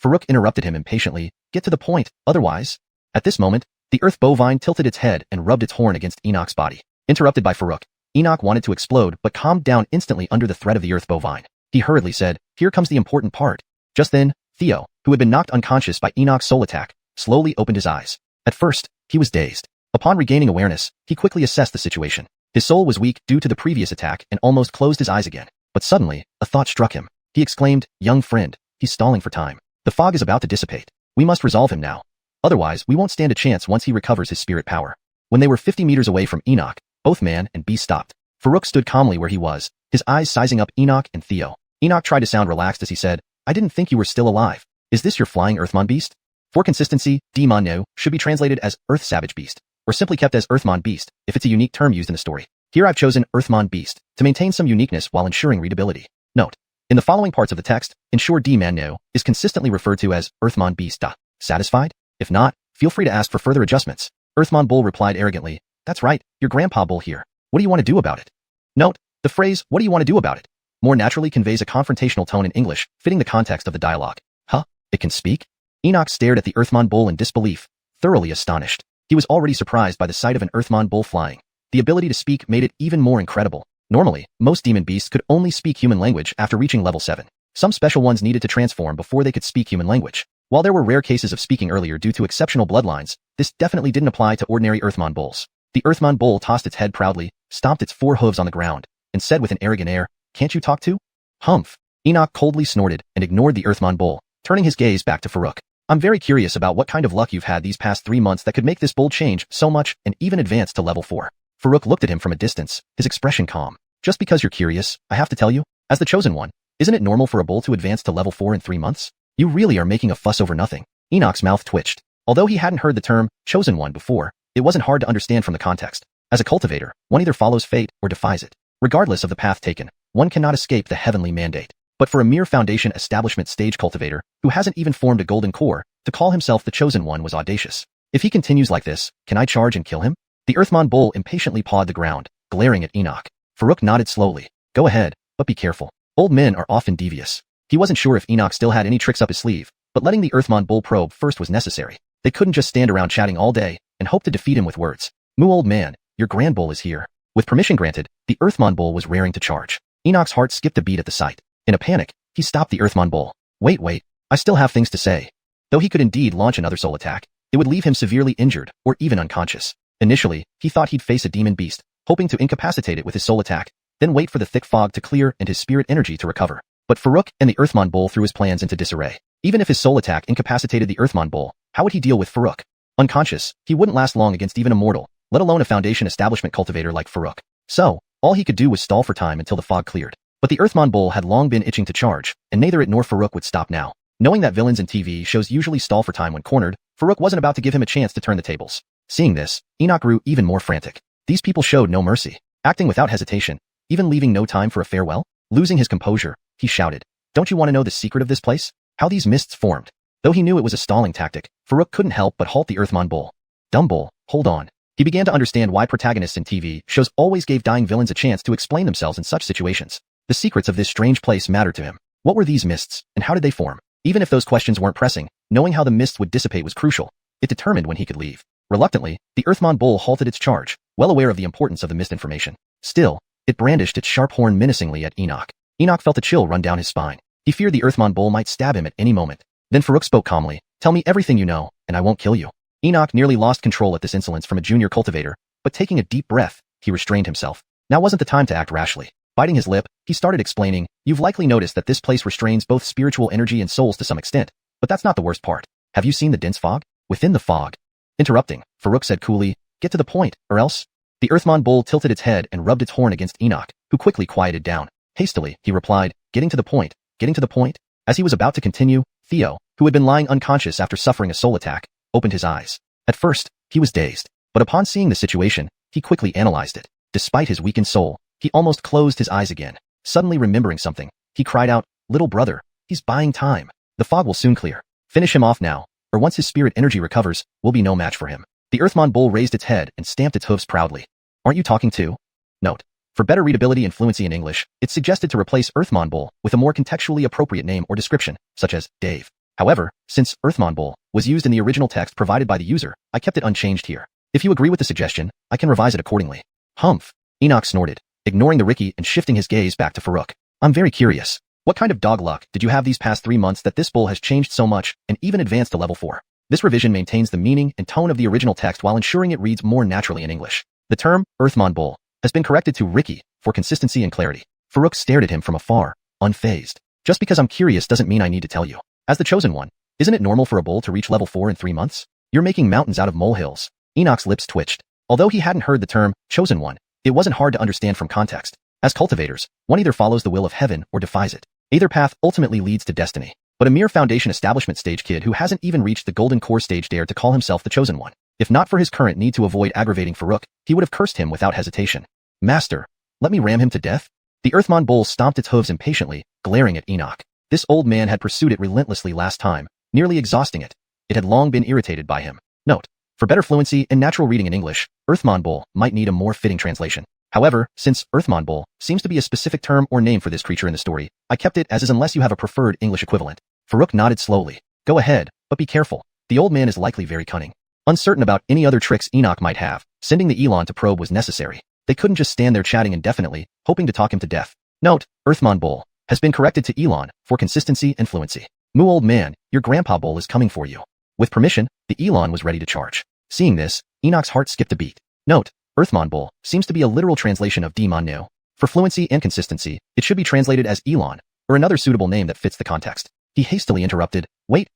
Farouk interrupted him impatiently, Get to the point, otherwise. At this moment, the earth bovine tilted its head and rubbed its horn against Enoch's body. Interrupted by Farouk, Enoch wanted to explode but calmed down instantly under the threat of the earth bovine. He hurriedly said, Here comes the important part. Just then, Theo, who had been knocked unconscious by Enoch's soul attack, slowly opened his eyes. At first, he was dazed. Upon regaining awareness, he quickly assessed the situation. His soul was weak due to the previous attack and almost closed his eyes again. But suddenly, a thought struck him. He exclaimed, Young friend, he's stalling for time. The fog is about to dissipate. We must resolve him now. Otherwise, we won't stand a chance once he recovers his spirit power. When they were 50 meters away from Enoch, both man and beast stopped. Farouk stood calmly where he was, his eyes sizing up Enoch and Theo. Enoch tried to sound relaxed as he said, I didn't think you were still alive. Is this your flying Earthmon beast? For consistency, Demon should be translated as Earth Savage Beast, or simply kept as Earthmon Beast if it's a unique term used in the story. Here I've chosen Earthmon Beast to maintain some uniqueness while ensuring readability. Note: in the following parts of the text, ensure Demon is consistently referred to as Earthmon Beast. Satisfied? If not, feel free to ask for further adjustments. Earthmon Bull replied arrogantly, "That's right, your Grandpa Bull here. What do you want to do about it?" Note: the phrase, "what do you want to do about it?" more naturally conveys a confrontational tone in English, fitting the context of the dialogue. Huh? It can speak? Enoch stared at the Earthmon Bull in disbelief, thoroughly astonished. He was already surprised by the sight of an Earthmon Bull flying. The ability to speak made it even more incredible. Normally, most demon beasts could only speak human language after reaching level 7. Some special ones needed to transform before they could speak human language. While there were rare cases of speaking earlier due to exceptional bloodlines, this definitely didn't apply to ordinary Earthmon Bulls. The Earthmon Bull tossed its head proudly, stomped its 4 hooves on the ground, and said with an arrogant air, "Can't you talk to?" Humph. Enoch coldly snorted and ignored the Earthmon Bull, turning his gaze back to Farouk. "I'm very curious about what kind of luck you've had these past 3 months that could make this bull change so much and even advance to level 4. Farouk looked at him from a distance, his expression calm. "Just because you're curious, I have to tell you, as the chosen one, isn't it normal for a bull to advance to level 4 in 3 months? You really are making a fuss over nothing." Enoch's mouth twitched. Although he hadn't heard the term chosen one before, it wasn't hard to understand from the context. As a cultivator, one either follows fate or defies it. Regardless of the path taken, one cannot escape the heavenly mandate. But for a mere foundation establishment stage cultivator, who hasn't even formed a golden core, to call himself the chosen one was audacious. If he continues like this, can I charge and kill him? The Earthmon Bull impatiently pawed the ground, glaring at Enoch. Farouk nodded slowly. "Go ahead, but be careful. Old men are often devious." He wasn't sure if Enoch still had any tricks up his sleeve, but letting the Earthmon Bull probe first was necessary. They couldn't just stand around chatting all day and hope to defeat him with words. "Moo old man, your grand bull is here." With permission granted, the Earthmon Bull was raring to charge. Enoch's heart skipped a beat at the sight. In a panic, he stopped the Earthmon Bull. Wait, I still have things to say." Though he could indeed launch another soul attack, it would leave him severely injured or even unconscious. Initially, he thought he'd face a demon beast, hoping to incapacitate it with his soul attack, then wait for the thick fog to clear and his spirit energy to recover. But Farouk and the Earthmon Bull threw his plans into disarray. Even if his soul attack incapacitated the Earthmon Bull, how would he deal with Farouk? Unconscious, he wouldn't last long against even a mortal, let alone a foundation establishment cultivator like Farouk. So, all he could do was stall for time until the fog cleared. But the Earthmon Bull had long been itching to charge, and neither it nor Farouk would stop now. Knowing that villains in TV shows usually stall for time when cornered, Farouk wasn't about to give him a chance to turn the tables. Seeing this, Enoch grew even more frantic. These people showed no mercy, acting without hesitation, even leaving no time for a farewell. Losing his composure, he shouted, "Don't you want to know the secret of this place? How these mists formed?" Though he knew it was a stalling tactic, Farouk couldn't help but halt the Earthmon Bull. "Dumb bull, hold on." He began to understand why protagonists in TV shows always gave dying villains a chance to explain themselves in such situations. The secrets of this strange place mattered to him. What were these mists, and how did they form? Even if those questions weren't pressing, knowing how the mists would dissipate was crucial. It determined when he could leave. Reluctantly, the Earthmon Bull halted its charge, well aware of the importance of the mist information. Still, it brandished its sharp horn menacingly at Enoch. Enoch felt a chill run down his spine. He feared the Earthmon Bull might stab him at any moment. Then Farouk spoke calmly, "Tell me everything you know, and I won't kill you." Enoch nearly lost control at this insolence from a junior cultivator, but taking a deep breath, he restrained himself. Now wasn't the time to act rashly. Biting his lip, he started explaining, "You've likely noticed that this place restrains both spiritual energy and souls to some extent, but that's not the worst part. Have you seen the dense fog? Within the fog." Interrupting, Farouk said coolly, "Get to the point, or else." The Earthmon Bull tilted its head and rubbed its horn against Enoch, who quickly quieted down. Hastily, he replied, "Getting to the point, getting to the point." As he was about to continue, Theo, who had been lying unconscious after suffering a soul attack, opened his eyes. At first, he was dazed, but upon seeing the situation, he quickly analyzed it. Despite his weakened soul, he almost closed his eyes again. Suddenly remembering something, he cried out, "Little brother, he's buying time. The fog will soon clear. Finish him off now, or once his spirit energy recovers, we'll be no match for him." The Earthmon Bull raised its head and stamped its hooves proudly. "Aren't you talking to?" Note: for better readability and fluency in English, it's suggested to replace Earthmon Bull with a more contextually appropriate name or description, such as Dave. However, since Earthmon Bull was used in the original text provided by the user, I kept it unchanged here. If you agree with the suggestion, I can revise it accordingly. Humph. Enoch snorted, ignoring the Ricky and shifting his gaze back to Farouk. "I'm very curious. What kind of dog luck did you have these past 3 months that this bull has changed so much and even advanced to level 4? This revision maintains the meaning and tone of the original text while ensuring it reads more naturally in English. The term, Earthmon Bull, has been corrected to Ricky for consistency and clarity. Farouk stared at him from afar, unfazed. "Just because I'm curious doesn't mean I need to tell you. As the chosen one, isn't it normal for a bull to reach level 4 in 3 months? You're making mountains out of molehills." Enoch's lips twitched. Although he hadn't heard the term, chosen one, it wasn't hard to understand from context. As cultivators, one either follows the will of heaven or defies it. Either path ultimately leads to destiny. but a mere Foundation establishment stage kid who hasn't even reached the Golden Core stage dared to call himself the Chosen One. If not for his current need to avoid aggravating Farouk, he would have cursed him without hesitation. Master, let me ram him to death? The Earthmon bull stomped its hooves impatiently, glaring at Enoch. This old man had pursued it relentlessly last time, nearly exhausting it. It had long been irritated by him. Note: for better fluency and natural reading in English, Earthmon bull might need a more fitting translation. However, since Earthmon bull seems to be a specific term or name for this creature in the story, I kept it as is unless you have a preferred English equivalent. Farouk nodded slowly. Go ahead, but be careful. The old man is likely very cunning. Uncertain about any other tricks Enoch might have, sending the Elon to probe was necessary. They couldn't just stand there chatting indefinitely, hoping to talk him to death. Note: Earthmon bull has been corrected to Elon for consistency and fluency. Moo old man, your grandpa bull is coming for you. With permission, the Elon was ready to charge. Seeing this, Enoch's heart skipped a beat. Note: Earthmon bull seems to be a literal translation of Demon No. For fluency and consistency, it should be translated as Elon, or another suitable name that fits the context. He hastily interrupted. Wait,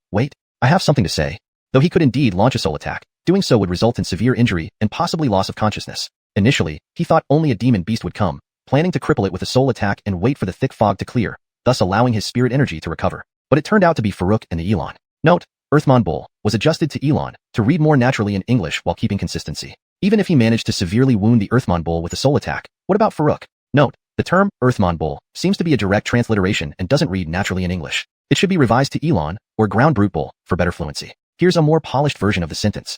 I have something to say. Though he could indeed launch a soul attack, doing so would result in severe injury and possibly loss of consciousness. Initially, he thought only a demon beast would come, planning to cripple it with a soul attack and wait for the thick fog to clear, thus allowing his spirit energy to recover. But it turned out to be Farouk and the Elon. Note: Earthmon bull was adjusted to Elon to read more naturally in English while keeping consistency. Even if he managed to severely wound the Earthmon bull with a soul attack, what about Farouk? Note: the term Earthmon bull seems to be a direct transliteration and doesn't read naturally in English. It should be revised to Elon, or ground brute bull, for better fluency. Here's a more polished version of the sentence.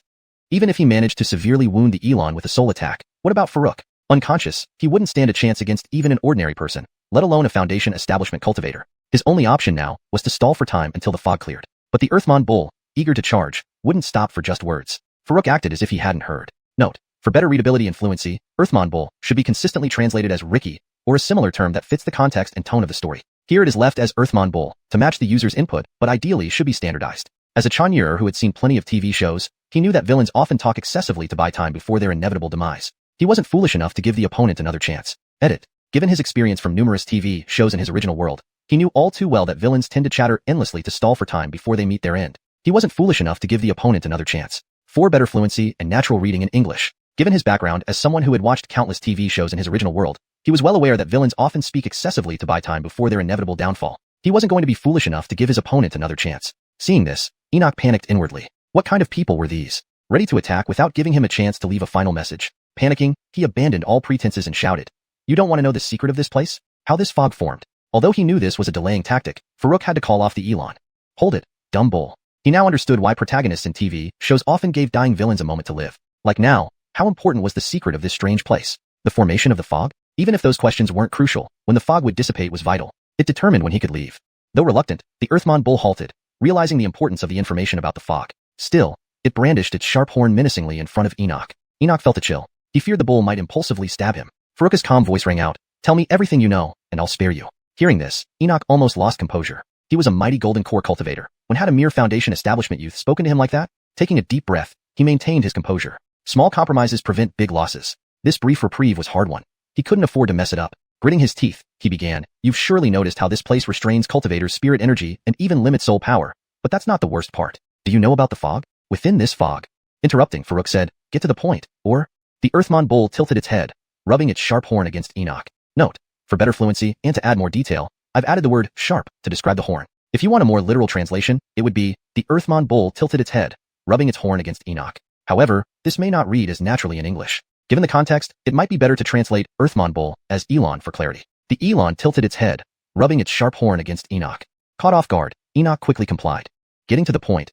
Even if he managed to severely wound the Elon with a soul attack, what about Farouk? Unconscious, he wouldn't stand a chance against even an ordinary person, let alone a Foundation establishment cultivator. His only option now was to stall for time until the fog cleared. But the Earthmon bull, eager to charge, wouldn't stop for just words. Farouk acted as if he hadn't heard. Note: for better readability and fluency, Earthmon bull should be consistently translated as Ricky, or a similar term that fits the context and tone of the story. Here it is left as Earthmon bull to match the user's input, but ideally should be standardized. As a Chanyerer who had seen plenty of TV shows, he knew that villains often talk excessively to buy time before their inevitable demise. He wasn't foolish enough to give the opponent another chance. Edit: given his experience from numerous TV shows in his original world, he knew all too well that villains tend to chatter endlessly to stall for time before they meet their end. He wasn't foolish enough to give the opponent another chance. For better fluency and natural reading in English. Given his background as someone who had watched countless TV shows in his original world, he was well aware that villains often speak excessively to buy time before their inevitable downfall. He wasn't going to be foolish enough to give his opponent another chance. Seeing this, Enoch panicked inwardly. What kind of people were these? Ready to attack without giving him a chance to leave a final message. Panicking, he abandoned all pretenses and shouted, "You don't want to know the secret of this place? How this fog formed?" Although he knew this was a delaying tactic, Farouk had to call off the Elon. Hold it, dumb bull. He now understood why protagonists in TV shows often gave dying villains a moment to live. Like now, how important was the secret of this strange place? The formation of the fog? Even if those questions weren't crucial, when the fog would dissipate was vital. It determined when he could leave. Though reluctant, the Earthmon bull halted, realizing the importance of the information about the fog. Still, it brandished its sharp horn menacingly in front of Enoch. Enoch felt a chill. He feared the bull might impulsively stab him. Farouk's calm voice rang out, "Tell me everything you know, and I'll spare you." Hearing this, Enoch almost lost composure. He was a mighty Golden Core cultivator. When had a mere Foundation establishment youth spoken to him like that? Taking a deep breath, he maintained his composure. Small compromises prevent big losses. This brief reprieve was a hard one. He couldn't afford to mess it up. Gritting his teeth, he began, "You've surely noticed how this place restrains cultivators' spirit energy and even limits soul power. But that's not the worst part. Do you know about the fog? Within this fog..." Interrupting, Farouk said, "Get to the point, or..." The Earthmon bull tilted its head, rubbing its sharp horn against Enoch. Note: for better fluency and to add more detail, I've added the word sharp to describe the horn. If you want a more literal translation, it would be, the Earthmon bull tilted its head, rubbing its horn against Enoch. However, this may not read as naturally in English. Given the context, it might be better to translate Earthmon bull as Elon for clarity. The Elon tilted its head, rubbing its sharp horn against Enoch. Caught off guard, Enoch quickly complied. Getting to the point.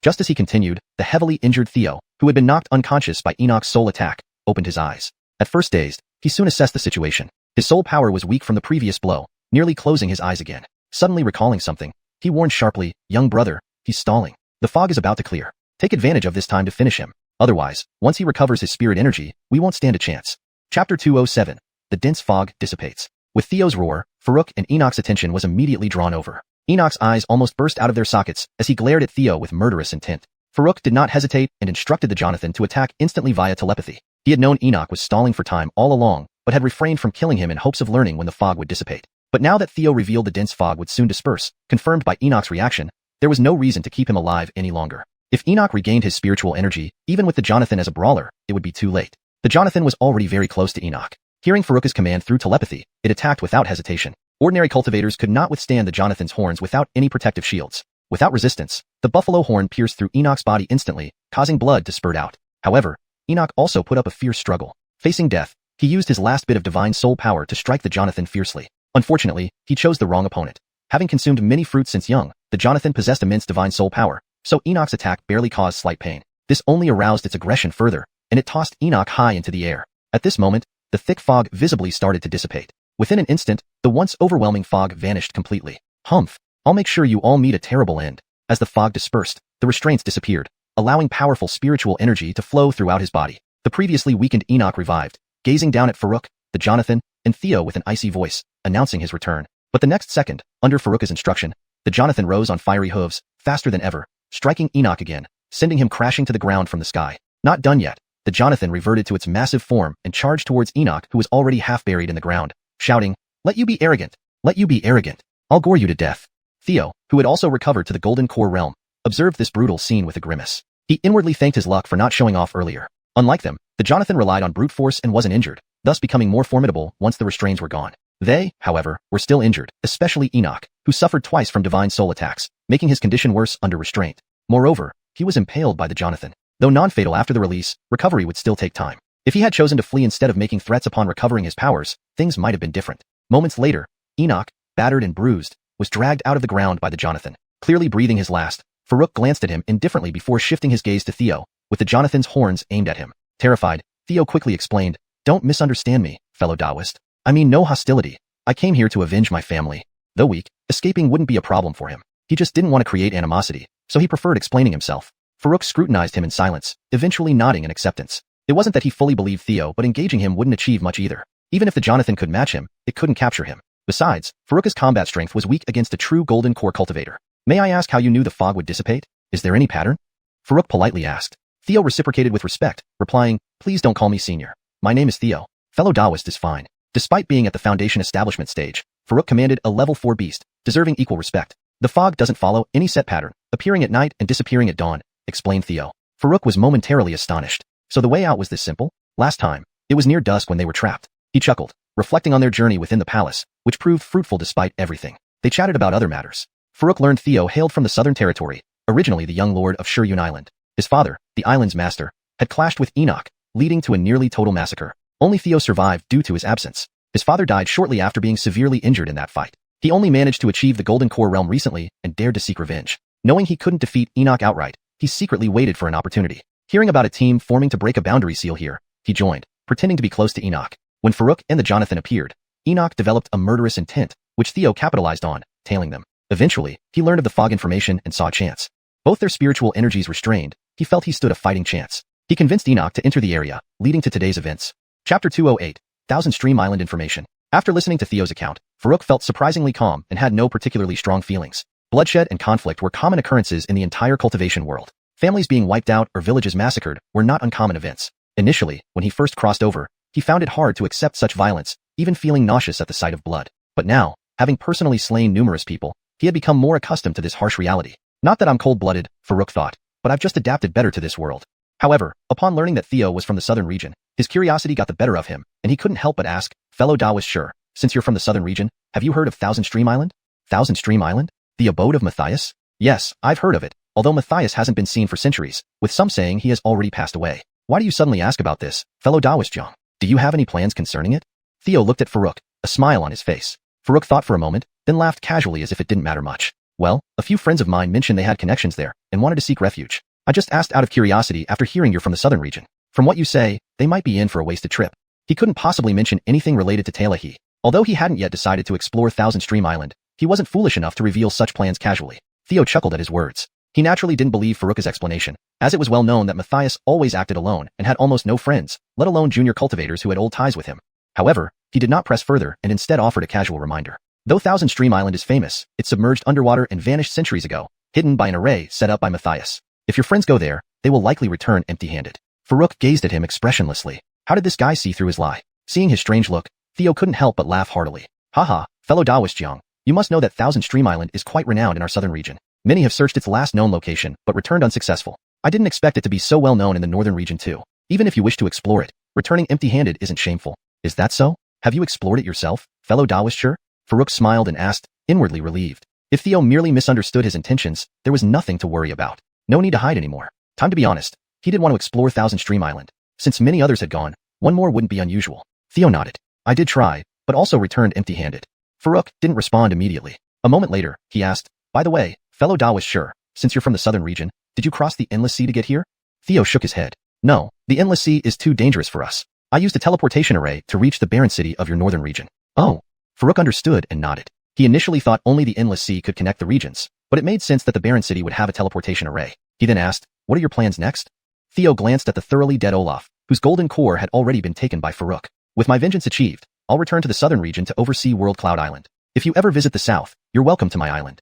Just as he continued, the heavily injured Theo, who had been knocked unconscious by Enoch's soul attack, opened his eyes. At first dazed, he soon assessed the situation. His soul power was weak from the previous blow, nearly closing his eyes again. Suddenly recalling something, he warned sharply, "Young brother, he's stalling. The fog is about to clear. Take advantage of this time to finish him. Otherwise, once he recovers his spirit energy, we won't stand a chance." Chapter 207. The dense fog dissipates. With Theo's roar, Farouk and Enoch's attention was immediately drawn over. Enoch's eyes almost burst out of their sockets as he glared at Theo with murderous intent. Farouk did not hesitate and instructed the Jonathan to attack instantly via telepathy. He had known Enoch was stalling for time all along, but had refrained from killing him in hopes of learning when the fog would dissipate. But now that Theo revealed the dense fog would soon disperse, confirmed by Enoch's reaction, there was no reason to keep him alive any longer. If Enoch regained his spiritual energy, even with the Jonathan as a brawler, it would be too late. The Jonathan was already very close to Enoch. Hearing Farouk's command through telepathy, it attacked without hesitation. Ordinary cultivators could not withstand the Jonathan's horns without any protective shields. Without resistance, the buffalo horn pierced through Enoch's body instantly, causing blood to spurt out. However, Enoch also put up a fierce struggle. Facing death, he used his last bit of divine soul power to strike the Jonathan fiercely. Unfortunately, he chose the wrong opponent. Having consumed many fruits since young, the Jonathan possessed immense divine soul power, so Enoch's attack barely caused slight pain. This only aroused its aggression further, and it tossed Enoch high into the air. At this moment, the thick fog visibly started to dissipate. Within an instant, the once overwhelming fog vanished completely. Humph! I'll make sure you all meet a terrible end. As the fog dispersed, the restraints disappeared, allowing powerful spiritual energy to flow throughout his body. The previously weakened Enoch revived, gazing down at Farouk, the Jonathan, and Theo with an icy voice, announcing his return. But the next second, under Farouk's instruction, the Jonathan rose on fiery hooves, faster than ever, striking Enoch again, sending him crashing to the ground from the sky. Not done yet, the Jonathan reverted to its massive form and charged towards Enoch, who was already half buried in the ground, shouting, "Let you be arrogant! Let you be arrogant! I'll gore you to death." Theo, who had also recovered to the Golden Core realm, observed this brutal scene with a grimace. He inwardly thanked his luck for not showing off earlier. Unlike them, the Jonathan relied on brute force and wasn't injured, thus becoming more formidable once the restraints were gone. They, however, were still injured, especially Enoch, who suffered twice from divine soul attacks, making his condition worse under restraint. Moreover, he was impaled by the Jonathan. Though non-fatal after the release, recovery would still take time. If he had chosen to flee instead of making threats upon recovering his powers, things might have been different. Moments later, Enoch, battered and bruised, was dragged out of the ground by the Jonathan. Clearly breathing his last, Farouk glanced at him indifferently before shifting his gaze to Theo, with the Jonathan's horns aimed at him. Terrified, Theo quickly explained, "Don't misunderstand me, fellow Taoist. I mean no hostility. I came here to avenge my family." Though weak, escaping wouldn't be a problem for him. He just didn't want to create animosity, so he preferred explaining himself. Farouk scrutinized him in silence, eventually nodding in acceptance. It wasn't that he fully believed Theo, but engaging him wouldn't achieve much either. Even if the Jonathan could match him, it couldn't capture him. Besides, Farouk's combat strength was weak against a true Golden Core cultivator. "May I ask how you knew the fog would dissipate? Is there any pattern?" Farouk politely asked. Theo reciprocated with respect, replying, "Please don't call me senior. My name is Theo. Fellow Taoist is fine." Despite being at the Foundation establishment stage, Farouk commanded a level 4 beast, deserving equal respect. "The fog doesn't follow any set pattern, appearing at night and disappearing at dawn," explained Theo. Farouk was momentarily astonished. So the way out was this simple? Last time, it was near dusk when they were trapped. He chuckled, reflecting on their journey within the palace, which proved fruitful despite everything. They chatted about other matters. Farouk learned Theo hailed from the Southern Territory, originally the young lord of Shuyun Island. His father, the island's master, had clashed with Enoch, leading to a nearly total massacre. Only Theo survived due to his absence. His father died shortly after being severely injured in that fight. He only managed to achieve the Golden Core realm recently and dared to seek revenge. Knowing he couldn't defeat Enoch outright, he secretly waited for an opportunity. Hearing about a team forming to break a boundary seal here, he joined, pretending to be close to Enoch. When Farouk and the Jonathan appeared, Enoch developed a murderous intent, which Theo capitalized on, tailing them. Eventually, he learned of the fog information and saw a chance. Both their spiritual energies restrained, he felt he stood a fighting chance. He convinced Enoch to enter the area, leading to today's events. Chapter 208, Thousand Stream Island Information. After listening to Theo's account, Farouk felt surprisingly calm and had no particularly strong feelings. Bloodshed and conflict were common occurrences in the entire cultivation world. Families being wiped out or villages massacred were not uncommon events. Initially, when he first crossed over, he found it hard to accept such violence, even feeling nauseous at the sight of blood. But now, having personally slain numerous people, he had become more accustomed to this harsh reality. Not that I'm cold-blooded, Farouk thought, but I've just adapted better to this world. However, upon learning that Theo was from the southern region, his curiosity got the better of him, and he couldn't help but ask, "Fellow Taoist, sure, since you're from the southern region, have you heard of Thousand Stream Island?" Thousand Stream Island? The abode of Matthias? Yes, I've heard of it, although Matthias hasn't been seen for centuries, with some saying he has already passed away. Why do you suddenly ask about this, fellow Taoist Jiang? Do you have any plans concerning it? Theo looked at Farouk, a smile on his face. Farouk thought for a moment, then laughed casually as if it didn't matter much. Well, a few friends of mine mentioned they had connections there, and wanted to seek refuge. I just asked out of curiosity after hearing you're from the southern region. From what you say, they might be in for a wasted trip. He couldn't possibly mention anything related to Tailahi. Although he hadn't yet decided to explore Thousand Stream Island, he wasn't foolish enough to reveal such plans casually. Theo chuckled at his words. He naturally didn't believe Farouk's explanation, as it was well known that Matthias always acted alone and had almost no friends, let alone junior cultivators who had old ties with him. However, he did not press further and instead offered a casual reminder. Though Thousand Stream Island is famous, it's submerged underwater and vanished centuries ago, hidden by an array set up by Matthias. If your friends go there, they will likely return empty-handed. Farouk gazed at him expressionlessly. How did this guy see through his lie? Seeing his strange look, Theo couldn't help but laugh heartily. Haha, fellow Taoist Jiang, you must know that Thousand Stream Island is quite renowned in our southern region. Many have searched its last known location, but returned unsuccessful. I didn't expect it to be so well known in the northern region too. Even if you wish to explore it, returning empty-handed isn't shameful. Is that so? Have you explored it yourself, fellow Taoist sure? Farouk smiled and asked, inwardly relieved. If Theo merely misunderstood his intentions, there was nothing to worry about. No need to hide anymore. Time to be honest. He did want to explore Thousand Stream Island. Since many others had gone, one more wouldn't be unusual. Theo nodded. I did try, but also returned empty-handed. Farouk didn't respond immediately. A moment later, he asked, by the way, fellow Daoist Sure, since you're from the southern region, did you cross the Endless Sea to get here? Theo shook his head. No, the Endless Sea is too dangerous for us. I used a teleportation array to reach the barren city of your northern region. Oh. Farouk understood and nodded. He initially thought only the Endless Sea could connect the regions, but it made sense that the barren city would have a teleportation array. He then asked, what are your plans next? Theo glanced at the thoroughly dead Olaf, whose golden core had already been taken by Farouk. With my vengeance achieved, I'll return to the southern region to oversee World Cloud Island. If you ever visit the south, you're welcome to my island.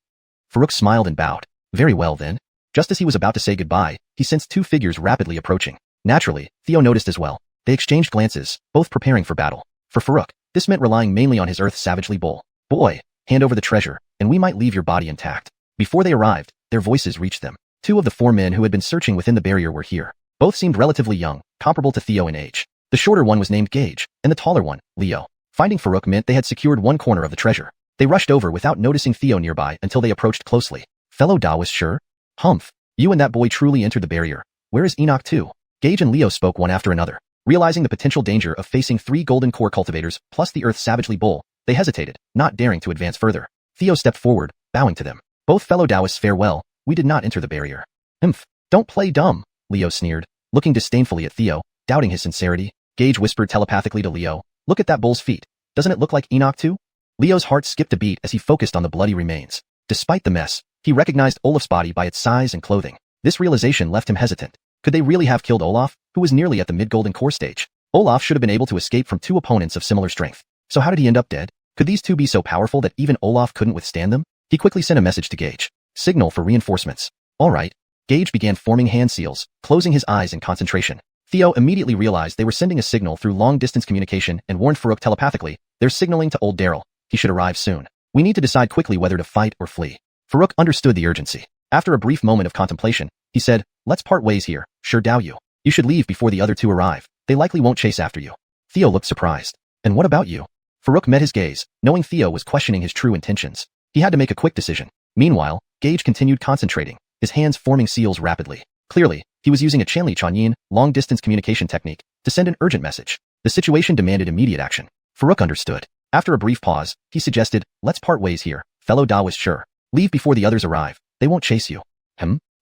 Farouk smiled and bowed. Very well then. Just as he was about to say goodbye, he sensed two figures rapidly approaching. Naturally, Theo noticed as well. They exchanged glances, both preparing for battle. For Farouk, this meant relying mainly on his Earth Savagely bull. Boy, hand over the treasure, and we might leave your body intact. Before they arrived, their voices reached them. Two of the four men who had been searching within the barrier were here. Both seemed relatively young, comparable to Theo in age. The shorter one was named Gage, and the taller one, Leo. Finding Farouk meant they had secured one corner of the treasure. They rushed over without noticing Theo nearby until they approached closely. Fellow Daoist Sure? Humph. You and that boy truly entered the barrier. Where is Enoch too? Gage and Leo spoke one after another. Realizing the potential danger of facing 3 golden core cultivators plus the Earth Savagely bull, they hesitated, not daring to advance further. Theo stepped forward, bowing to them. Both fellow Daoists farewell. We did not enter the barrier. Don't play dumb, Leo sneered, looking disdainfully at Theo, doubting his sincerity. Gage whispered telepathically to Leo, look at that bull's feet. Doesn't it look like Enoch too? Leo's heart skipped a beat as he focused on the bloody remains. Despite the mess, he recognized Olaf's body by its size and clothing. This realization left him hesitant. Could they really have killed Olaf, who was nearly at the mid-golden core stage? Olaf should have been able to escape from 2 opponents of similar strength. So how did he end up dead? Could these 2 be so powerful that even Olaf couldn't withstand them? He quickly sent a message to Gage. Signal for reinforcements. All right. Gage began forming hand seals, closing his eyes in concentration. Theo immediately realized they were sending a signal through long-distance communication and warned Farouk telepathically, they're signaling to old Daryl. He should arrive soon. We need to decide quickly whether to fight or flee. Farouk understood the urgency. After a brief moment of contemplation, he said, let's part ways here, Sure Dao you. You should leave before the other 2 arrive. They likely won't chase after you. Theo looked surprised. And what about you? Farouk met his gaze, knowing Theo was questioning his true intentions. He had to make a quick decision. Meanwhile, Gage continued concentrating, his hands forming seals rapidly. Clearly, he was using a Chanli Chanyin, long-distance communication technique, to send an urgent message. The situation demanded immediate action. Farouk understood. After a brief pause, he suggested, let's part ways here, fellow Daoist Sure. Leave before the others arrive. They won't chase you.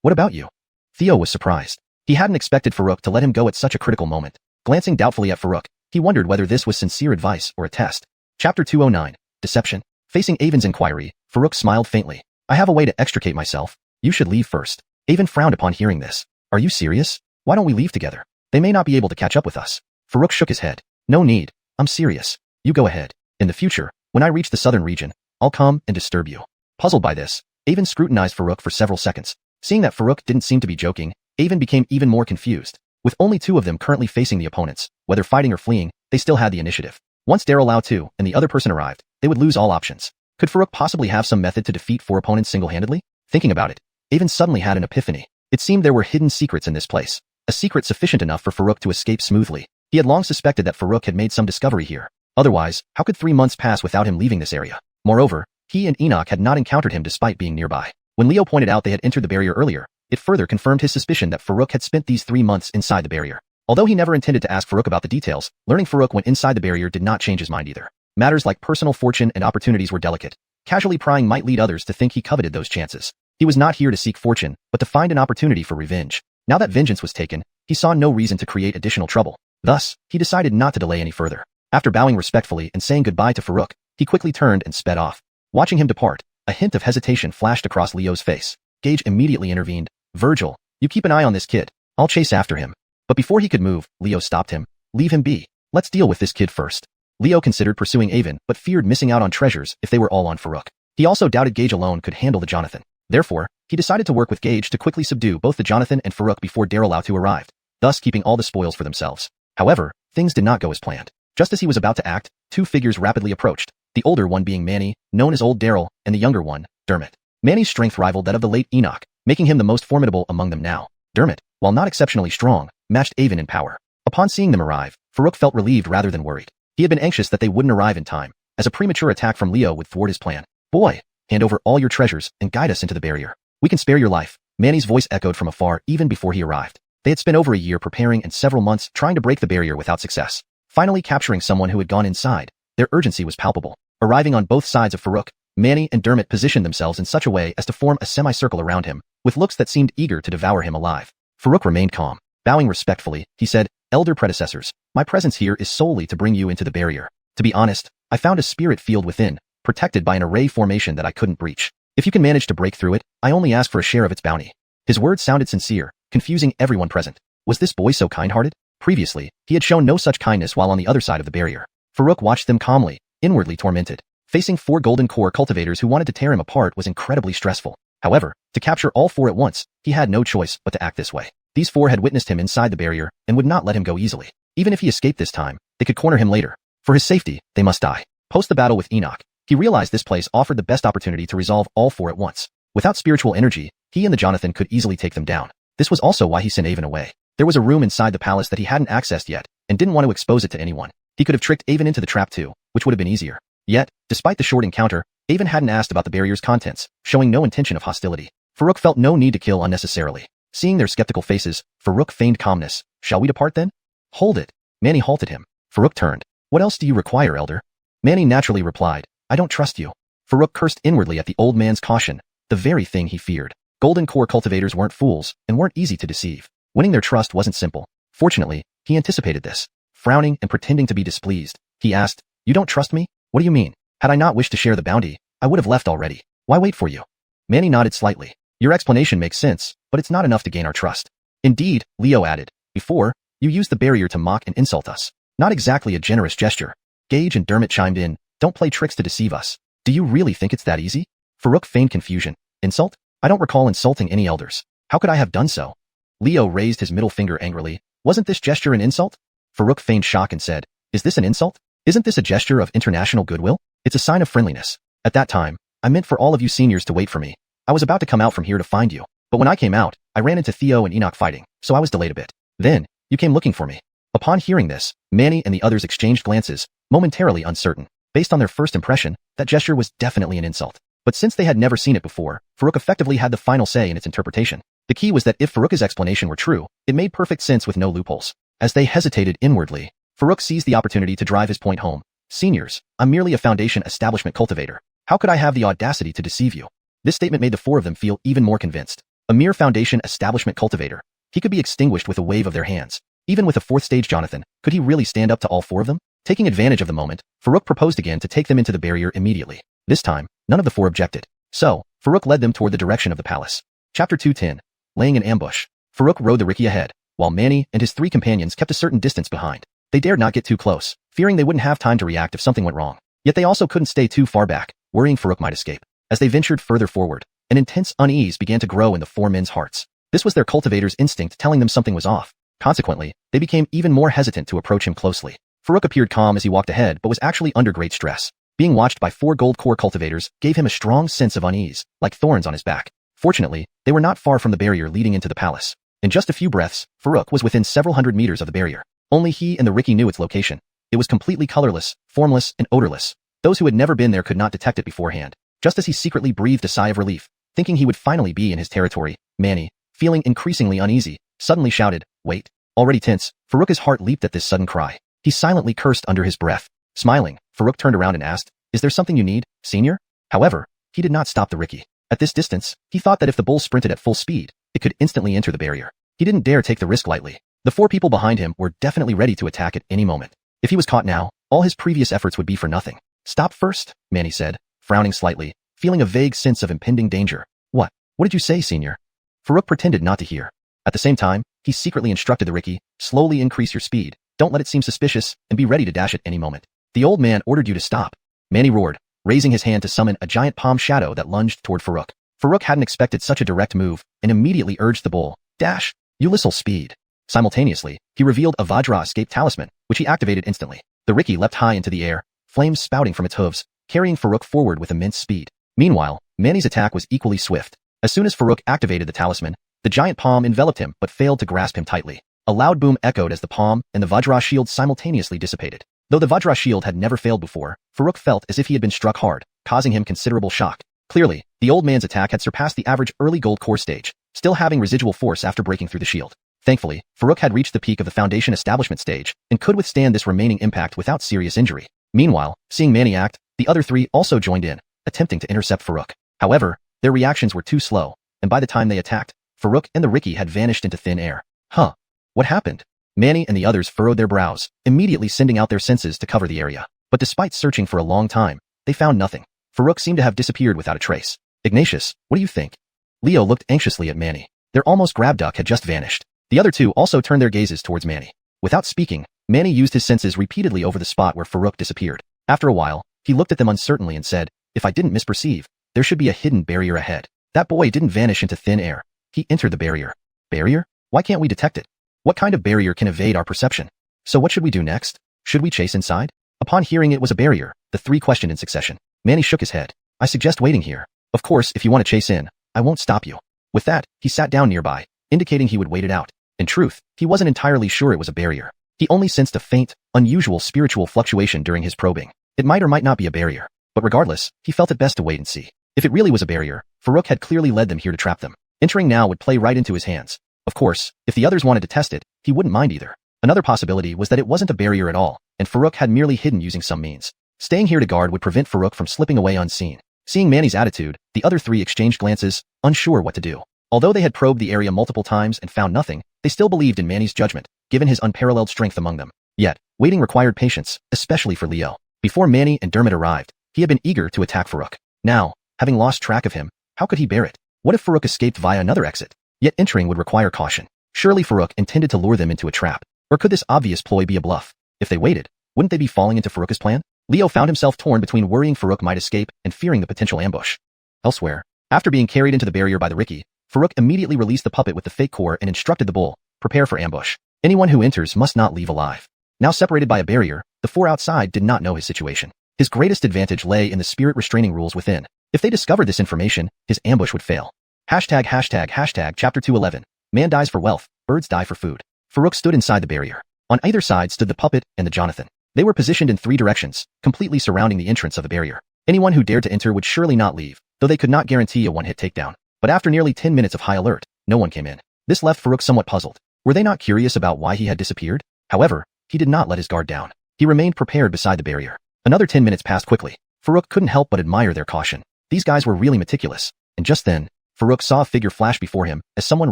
What about you? Theo was surprised. He hadn't expected Farouk to let him go at such a critical moment. Glancing doubtfully at Farouk, he wondered whether this was sincere advice or a test. Chapter 209. Deception. Facing Avon's inquiry, Farouk smiled faintly. I have a way to extricate myself. You should leave first. Avon frowned upon hearing this. Are you serious? Why don't we leave together? They may not be able to catch up with us. Farouk shook his head. No need. I'm serious. You go ahead. In the future, when I reach the southern region, I'll come and disturb you. Puzzled by this, Avon scrutinized Farouk for several seconds. Seeing that Farouk didn't seem to be joking, Avon became even more confused. With only 2 of them currently facing the opponents, whether fighting or fleeing, they still had the initiative. Once Daryl Lao 2 and the other person arrived, they would lose all options. Could Farouk possibly have some method to defeat 4 opponents single-handedly? Thinking about it, Avon suddenly had an epiphany. It seemed there were hidden secrets in this place. A secret sufficient enough for Farouk to escape smoothly. He had long suspected that Farouk had made some discovery here. Otherwise, how could 3 months pass without him leaving this area? Moreover, he and Enoch had not encountered him despite being nearby. When Leo pointed out they had entered the barrier earlier, it further confirmed his suspicion that Farouk had spent these 3 months inside the barrier. Although he never intended to ask Farouk about the details, learning Farouk went inside the barrier did not change his mind either. Matters like personal fortune and opportunities were delicate. Casually prying might lead others to think he coveted those chances. He was not here to seek fortune, but to find an opportunity for revenge. Now that vengeance was taken, he saw no reason to create additional trouble. Thus, he decided not to delay any further. After bowing respectfully and saying goodbye to Farouk, he quickly turned and sped off. Watching him depart, a hint of hesitation flashed across Leo's face. Gage immediately intervened. Virgil, you keep an eye on this kid. I'll chase after him. But before he could move, Leo stopped him. Leave him be. Let's deal with this kid first. Leo considered pursuing Avon, but feared missing out on treasures if they were all on Farouk. He also doubted Gage alone could handle the Jonathan. Therefore, he decided to work with Gage to quickly subdue both the Jonathan and Farouk before Daryl Lao 2 arrived, thus keeping all the spoils for themselves. However, things did not go as planned. Just as he was about to act, 2 figures rapidly approached, the older one being Manny, known as Old Daryl, and the younger one, Dermot. Manny's strength rivaled that of the late Enoch, making him the most formidable among them now. Dermot, while not exceptionally strong, matched Avon in power. Upon seeing them arrive, Farouk felt relieved rather than worried. He had been anxious that they wouldn't arrive in time. as a premature attack from Leo would thwart his plan. Boy, hand over all your treasures and guide us into the barrier. We can spare your life. Manny's voice echoed from afar even before he arrived. They had spent over a year preparing and several months trying to break the barrier without success. Finally capturing someone who had gone inside, their urgency was palpable. Arriving on both sides of Farouk, Manny and Dermot positioned themselves in such a way as to form a semicircle around him, with looks that seemed eager to devour him alive. Farouk remained calm. Bowing respectfully, he said, "Elder predecessors, my presence here is solely to bring you into the barrier. To be honest, I found a spirit field within, protected by an array formation that I couldn't breach. If you can manage to break through it, I only ask for a share of its bounty." His words sounded sincere, confusing everyone present. Was this boy so kind-hearted? Previously, he had shown no such kindness while on the other side of the barrier. Farouk watched them calmly, inwardly tormented. Facing 4 golden core cultivators who wanted to tear him apart was incredibly stressful. However, to capture all 4 at once, he had no choice but to act this way. These 4 had witnessed him inside the barrier and would not let him go easily. Even if he escaped this time, they could corner him later. For his safety, they must die. Post the battle with Enoch, he realized this place offered the best opportunity to resolve all 4 at once. Without spiritual energy, he and the Jonathan could easily take them down. This was also why he sent Avon away. There was a room inside the palace that he hadn't accessed yet, and didn't want to expose it to anyone. He could have tricked Avon into the trap too, which would have been easier. Yet, despite the short encounter, Avon hadn't asked about the barrier's contents, showing no intention of hostility. Farouk felt no need to kill unnecessarily. Seeing their skeptical faces, Farouk feigned calmness. "Shall we depart then?" "Hold it." Manny halted him. Farouk turned. "What else do you require, Elder?" Manny naturally replied, "I don't trust you." Farouk cursed inwardly at the old man's caution, the very thing he feared. Golden core cultivators weren't fools, and weren't easy to deceive. Winning their trust wasn't simple. Fortunately, he anticipated this. Frowning and pretending to be displeased, he asked, "You don't trust me? What do you mean? Had I not wished to share the bounty, I would have left already. Why wait for you?" Manny nodded slightly. "Your explanation makes sense, but it's not enough to gain our trust." "Indeed," Leo added. "Before, you used the barrier to mock and insult us. Not exactly a generous gesture." Gage and Dermot chimed in, "Don't play tricks to deceive us. Do you really think it's that easy?" Farouk feigned confusion. "Insult? I don't recall insulting any elders. How could I have done so?" Leo raised his middle finger angrily. "Wasn't this gesture an insult?" Farouk feigned shock and said, "Is this an insult? Isn't this a gesture of international goodwill? It's a sign of friendliness. At that time, I meant for all of you seniors to wait for me. I was about to come out from here to find you, but when I came out, I ran into Theo and Enoch fighting, so I was delayed a bit. Then, you came looking for me." Upon hearing this, Manny and the others exchanged glances, momentarily uncertain. Based on their first impression, that gesture was definitely an insult. But since they had never seen it before, Farouk effectively had the final say in its interpretation. The key was that if Farouk's explanation were true, it made perfect sense with no loopholes. As they hesitated inwardly, Farouk seized the opportunity to drive his point home. "Seniors, I'm merely a foundation establishment cultivator. How could I have the audacity to deceive you?" This statement made the 4 of them feel even more convinced. A mere foundation establishment cultivator. He could be extinguished with a wave of their hands. Even with a 4th stage Jonathan, could he really stand up to all 4 of them? Taking advantage of the moment, Farouk proposed again to take them into the barrier immediately. This time, none of the 4 objected. So, Farouk led them toward the direction of the palace. Chapter 210. Laying an ambush. Farouk rode the Riki ahead, while Manny and his 3 companions kept a certain distance behind. They dared not get too close, fearing they wouldn't have time to react if something went wrong. Yet they also couldn't stay too far back, worrying Farouk might escape. As they ventured further forward, an intense unease began to grow in the 4 men's hearts. This was their cultivator's instinct telling them something was off. Consequently, they became even more hesitant to approach him closely. Farouk appeared calm as he walked ahead but was actually under great stress. Being watched by 4 gold core cultivators gave him a strong sense of unease, like thorns on his back. Fortunately, they were not far from the barrier leading into the palace. In just a few breaths, Farouk was within several hundred meters of the barrier. Only he and the Riki knew its location. It was completely colorless, formless, and odorless. Those who had never been there could not detect it beforehand. Just as he secretly breathed a sigh of relief, thinking he would finally be in his territory, Manny, feeling increasingly uneasy, suddenly shouted, "Wait." Already tense, Farouk's heart leaped at this sudden cry. He silently cursed under his breath. Smiling, Farouk turned around and asked, "Is there something you need, senior?" However, he did not stop the Riki. At this distance, he thought that if the bull sprinted at full speed, it could instantly enter the barrier. He didn't dare take the risk lightly. The 4 people behind him were definitely ready to attack at any moment. If he was caught now, all his previous efforts would be for nothing. "Stop first," Manny said, frowning slightly, feeling a vague sense of impending danger. What did you say, senior?" Farouk pretended not to hear. At the same time, he secretly instructed the Riki, "Slowly increase your speed, don't let it seem suspicious, and be ready to dash at any moment." "The old man ordered you to stop," Manny roared, raising his hand to summon a giant palm shadow that lunged toward Farouk. Farouk hadn't expected such a direct move, and immediately urged the bull, "Dash, Ulysses speed." Simultaneously, he revealed a Vajra escape talisman, which he activated instantly. The Riki leapt high into the air, flames spouting from its hooves, carrying Farouk forward with immense speed. Meanwhile, Manny's attack was equally swift. As soon as Farouk activated the talisman, the giant palm enveloped him but failed to grasp him tightly. A loud boom echoed as the palm and the Vajra shield simultaneously dissipated. Though the Vajra shield had never failed before, Farouk felt as if he had been struck hard, causing him considerable shock. Clearly, the old man's attack had surpassed the average early gold core stage, still having residual force after breaking through the shield. Thankfully, Farouk had reached the peak of the foundation establishment stage and could withstand this remaining impact without serious injury. Meanwhile, seeing Manny act, the other three also joined in, attempting to intercept Farouk. However, their reactions were too slow, and by the time they attacked, Farouk and the Ricky had vanished into thin air. Huh? What happened? Manny and the others furrowed their brows, immediately sending out their senses to cover the area. But despite searching for a long time, they found nothing. Farouk seemed to have disappeared without a trace. Ignatius, what do you think? Leo looked anxiously at Manny. Their almost grab duck had just vanished. The other two also turned their gazes towards Manny. Without speaking, Manny used his senses repeatedly over the spot where Farouk disappeared. After a while, he looked at them uncertainly and said, if I didn't misperceive, there should be a hidden barrier ahead. That boy didn't vanish into thin air. He entered the barrier. Barrier? Why can't we detect it? What kind of barrier can evade our perception? So what should we do next? Should we chase inside? Upon hearing it was a barrier, the three questioned in succession. Manny shook his head. I suggest waiting here. Of course, if you want to chase in, I won't stop you. With that, he sat down nearby, indicating he would wait it out. In truth, he wasn't entirely sure it was a barrier. He only sensed a faint, unusual spiritual fluctuation during his probing. It might or might not be a barrier. But regardless, he felt it best to wait and see. If it really was a barrier, Farouk had clearly led them here to trap them. Entering now would play right into his hands. Of course, if the others wanted to test it, he wouldn't mind either. Another possibility was that it wasn't a barrier at all, and Farouk had merely hidden using some means. Staying here to guard would prevent Farouk from slipping away unseen. Seeing Manny's attitude, the other three exchanged glances, unsure what to do. Although they had probed the area multiple times and found nothing, they still believed in Manny's judgment, given his unparalleled strength among them. Yet, waiting required patience, especially for Leo. Before Manny and Dermot arrived, he had been eager to attack Farouk. Now, having lost track of him, how could he bear it? What if Farouk escaped via another exit? Yet entering would require caution. Surely Farouk intended to lure them into a trap. Or could this obvious ploy be a bluff? If they waited, wouldn't they be falling into Farouk's plan? Leo found himself torn between worrying Farouk might escape and fearing the potential ambush. Elsewhere, after being carried into the barrier by the Ricky, Farouk immediately released the puppet with the fake core and instructed the bull, prepare for ambush. Anyone who enters must not leave alive. Now separated by a barrier, the four outside did not know his situation. His greatest advantage lay in the spirit restraining rules within. If they discovered this information, his ambush would fail. Chapter 211. Man dies for wealth, birds die for food. Farouk stood inside the barrier. On either side stood the puppet and the Jonathan. They were positioned in three directions, completely surrounding the entrance of the barrier. Anyone who dared to enter would surely not leave, though they could not guarantee a one-hit takedown. But after nearly 10 minutes of high alert, no one came in. This left Farouk somewhat puzzled. Were they not curious about why he had disappeared? However, he did not let his guard down. He remained prepared beside the barrier. Another 10 minutes passed quickly. Farouk couldn't help but admire their caution. These guys were really meticulous. And just then, Farouk saw a figure flash before him as someone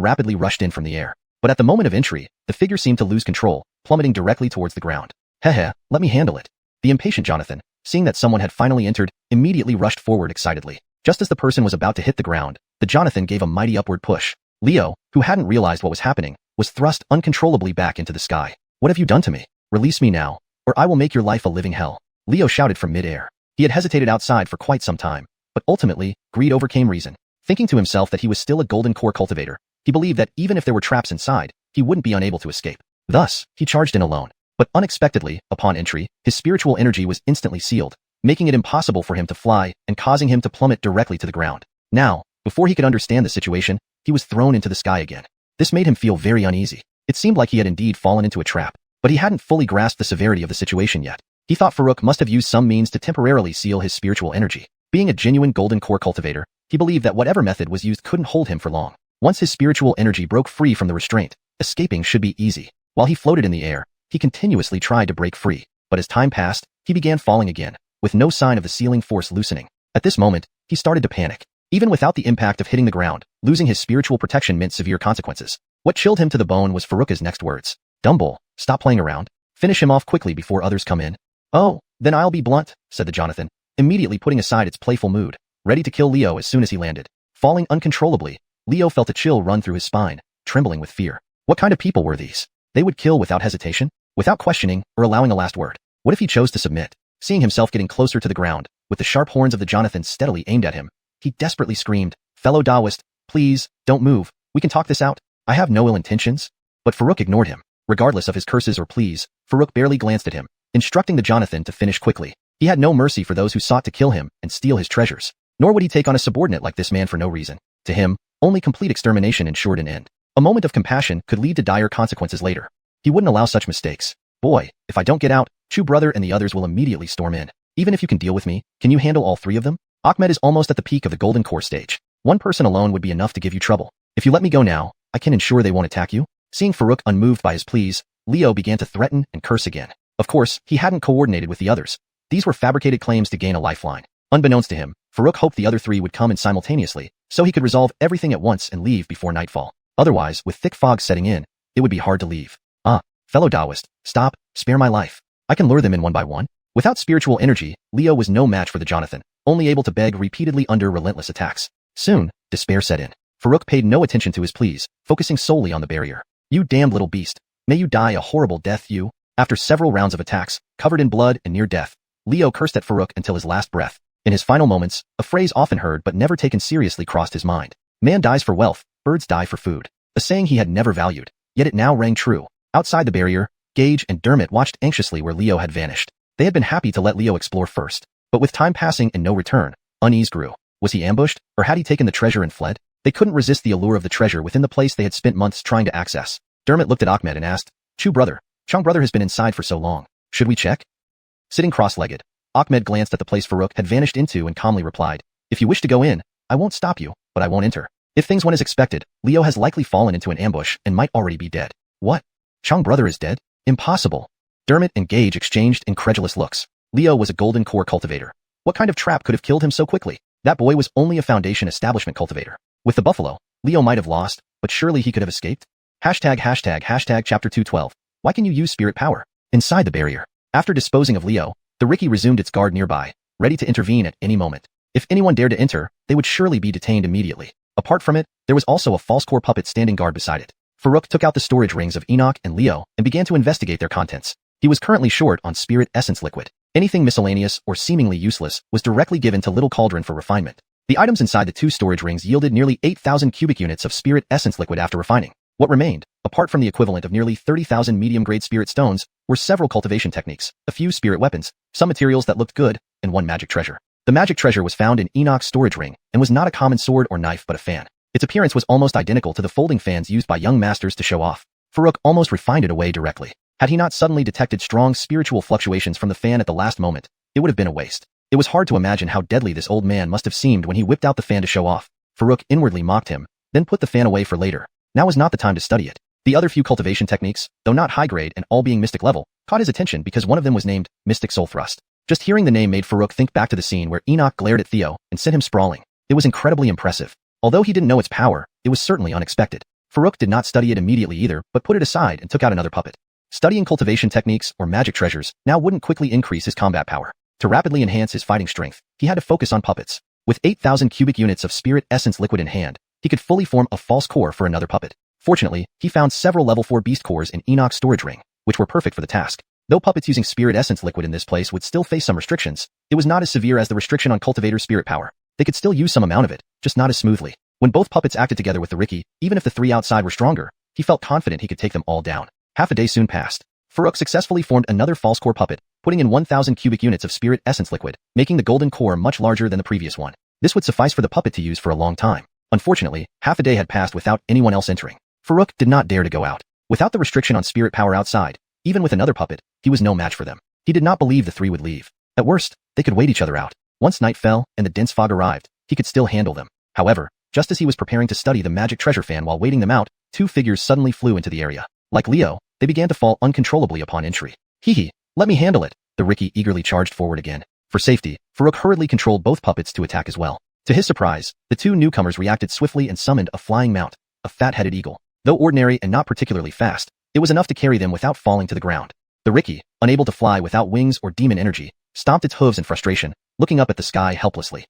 rapidly rushed in from the air. But at the moment of entry, the figure seemed to lose control, plummeting directly towards the ground. Heh, let me handle it. The impatient Jonathan, seeing that someone had finally entered, immediately rushed forward excitedly. Just as the person was about to hit the ground, the Jonathan gave a mighty upward push. Leo, who hadn't realized what was happening, was thrust uncontrollably back into the sky. What have you done to me? Release me now, or I will make your life a living hell. Leo shouted from mid-air. He had hesitated outside for quite some time, but ultimately, greed overcame reason. Thinking to himself that he was still a golden core cultivator, he believed that even if there were traps inside, he wouldn't be unable to escape. Thus, he charged in alone. But unexpectedly, upon entry, his spiritual energy was instantly sealed, making it impossible for him to fly and causing him to plummet directly to the ground. Now, before he could understand the situation, he was thrown into the sky again. This made him feel very uneasy. It seemed like he had indeed fallen into a trap, but he hadn't fully grasped the severity of the situation yet. He thought Farouk must have used some means to temporarily seal his spiritual energy. Being a genuine golden core cultivator, he believed that whatever method was used couldn't hold him for long. Once his spiritual energy broke free from the restraint, escaping should be easy. While he floated in the air, he continuously tried to break free, but as time passed, he began falling again, with no sign of the sealing force loosening. At this moment, he started to panic. Even without the impact of hitting the ground, losing his spiritual protection meant severe consequences. What chilled him to the bone was Farouk's next words. Dumbull, stop playing around. Finish him off quickly before others come in. Oh, then I'll be blunt, said the Jonathan, immediately putting aside its playful mood, ready to kill Leo as soon as he landed. Falling uncontrollably, Leo felt a chill run through his spine, trembling with fear. What kind of people were these? They would kill without hesitation, without questioning or allowing a last word. What if he chose to submit? Seeing himself getting closer to the ground, with the sharp horns of the Jonathan steadily aimed at him, he desperately screamed, fellow Taoist, please, don't move, we can talk this out, I have no ill intentions. But Farouk ignored him. Regardless of his curses or pleas, Farouk barely glanced at him, instructing the Jonathan to finish quickly. He had no mercy for those who sought to kill him and steal his treasures. Nor would he take on a subordinate like this man for no reason. To him, only complete extermination ensured an end. A moment of compassion could lead to dire consequences later. He wouldn't allow such mistakes. Boy, if I don't get out, Chu brother and the others will immediately storm in. Even if you can deal with me, can you handle all three of them? Ahmed is almost at the peak of the golden core stage. One person alone would be enough to give you trouble. If you let me go now, I can ensure they won't attack you. Seeing Farouk unmoved by his pleas, Leo began to threaten and curse again. Of course, he hadn't coordinated with the others. These were fabricated claims to gain a lifeline. Unbeknownst to him, Farouk hoped the other three would come in simultaneously, so he could resolve everything at once and leave before nightfall. Otherwise, with thick fog setting in, it would be hard to leave. Fellow Taoist, stop, spare my life. I can lure them in one by one. Without spiritual energy, Leo was no match for the Jonathan, only able to beg repeatedly under relentless attacks. Soon, despair set in. Farouk paid no attention to his pleas, focusing solely on the barrier. You damned little beast. May you die a horrible death, you. After several rounds of attacks, covered in blood and near death, Leo cursed at Farouk until his last breath. In his final moments, a phrase often heard but never taken seriously crossed his mind. Man dies for wealth, birds die for food. A saying he had never valued, yet it now rang true. Outside the barrier, Gage and Dermot watched anxiously where Leo had vanished. They had been happy to let Leo explore first, but with time passing and no return, unease grew. Was he ambushed, or had he taken the treasure and fled? They couldn't resist the allure of the treasure within the place they had spent months trying to access. Dermot looked at Ahmed and asked, Chang brother has been inside for so long. Should we check? Sitting cross-legged, Ahmed glanced at the place Farouk had vanished into and calmly replied, If you wish to go in, I won't stop you, but I won't enter. If things went as expected, Leo has likely fallen into an ambush and might already be dead. What? Chang brother is dead? Impossible. Dermot and Gage exchanged incredulous looks. Leo was a golden core cultivator. What kind of trap could have killed him so quickly? That boy was only a foundation establishment cultivator. With the buffalo, Leo might have lost, but surely he could have escaped. Hashtag chapter 212. Why can you use spirit power? Inside the barrier. After disposing of Leo, the Ricky resumed its guard nearby, ready to intervene at any moment. If anyone dared to enter, they would surely be detained immediately. Apart from it, there was also a false core puppet standing guard beside it. Farouk took out the storage rings of Enoch and Leo and began to investigate their contents. He was currently short on spirit essence liquid. Anything miscellaneous or seemingly useless was directly given to Little Cauldron for refinement. The items inside the two storage rings yielded nearly 8,000 cubic units of spirit essence liquid after refining. What remained, apart from the equivalent of nearly 30,000 medium-grade spirit stones, were several cultivation techniques, a few spirit weapons, some materials that looked good, and one magic treasure. The magic treasure was found in Enoch's storage ring and was not a common sword or knife but a fan. Its appearance was almost identical to the folding fans used by young masters to show off. Farouk almost refined it away directly. Had he not suddenly detected strong spiritual fluctuations from the fan at the last moment, it would have been a waste. It was hard to imagine how deadly this old man must have seemed when he whipped out the fan to show off. Farouk inwardly mocked him, then put the fan away for later. Now was not the time to study it. The other few cultivation techniques, though not high grade and all being mystic level, caught his attention because one of them was named Mystic Soul Thrust. Just hearing the name made Farouk think back to the scene where Enoch glared at Theo and sent him sprawling. It was incredibly impressive. Although he didn't know its power, it was certainly unexpected. Farouk did not study it immediately either, but put it aside and took out another puppet. Studying cultivation techniques or magic treasures now wouldn't quickly increase his combat power. To rapidly enhance his fighting strength, he had to focus on puppets. With 8,000 cubic units of spirit essence liquid in hand, he could fully form a false core for another puppet. Fortunately, he found several level 4 beast cores in Enoch's storage ring, which were perfect for the task. Though puppets using spirit essence liquid in this place would still face some restrictions, it was not as severe as the restriction on cultivator's spirit power. They could still use some amount of it, just not as smoothly. When both puppets acted together with the Ricky, even if the three outside were stronger, he felt confident he could take them all down. Half a day soon passed. Farouk successfully formed another false core puppet, putting in 1,000 cubic units of spirit essence liquid, making the golden core much larger than the previous one. This would suffice for the puppet to use for a long time. Unfortunately, half a day had passed without anyone else entering. Farouk did not dare to go out. Without the restriction on spirit power outside, even with another puppet, he was no match for them. He did not believe the three would leave. At worst, they could wait each other out. Once night fell and the dense fog arrived, he could still handle them. However, just as he was preparing to study the magic treasure fan while waiting them out, two figures suddenly flew into the area. Like Leo, they began to fall uncontrollably upon entry. Hee, let me handle it. The Ricky eagerly charged forward again. For safety, Farouk hurriedly controlled both puppets to attack as well. To his surprise, the two newcomers reacted swiftly and summoned a flying mount, a fat-headed eagle. Though ordinary and not particularly fast, it was enough to carry them without falling to the ground. The Ricky, unable to fly without wings or demon energy, stomped its hooves in frustration, looking up at the sky helplessly.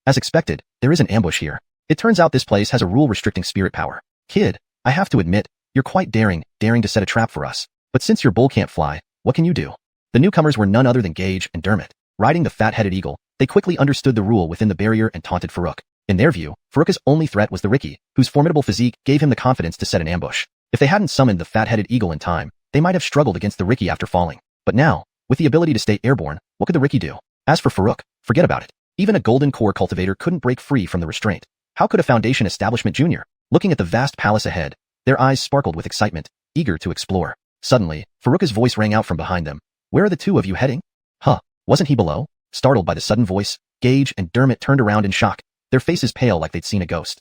As expected, there is an ambush here. It turns out this place has a rule restricting spirit power. Kid, I have to admit, you're quite daring to set a trap for us. But since your bull can't fly, what can you do? The newcomers were none other than Gage and Dermot. Riding the fat-headed eagle, they quickly understood the rule within the barrier and taunted Farouk. In their view, Farouk's only threat was the Ricky, whose formidable physique gave him the confidence to set an ambush. If they hadn't summoned the fat-headed eagle in time, they might have struggled against the Ricky after falling. But now, with the ability to stay airborne, what could the Ricky do? As for Farouk, forget about it. Even a golden core cultivator couldn't break free from the restraint. How could a foundation establishment junior? Looking at the vast palace ahead, their eyes sparkled with excitement, eager to explore. Suddenly, Faruka's voice rang out from behind them. Where are the two of you heading? Huh, wasn't he below? Startled by the sudden voice, Gage and Dermot turned around in shock, their faces pale like they'd seen a ghost.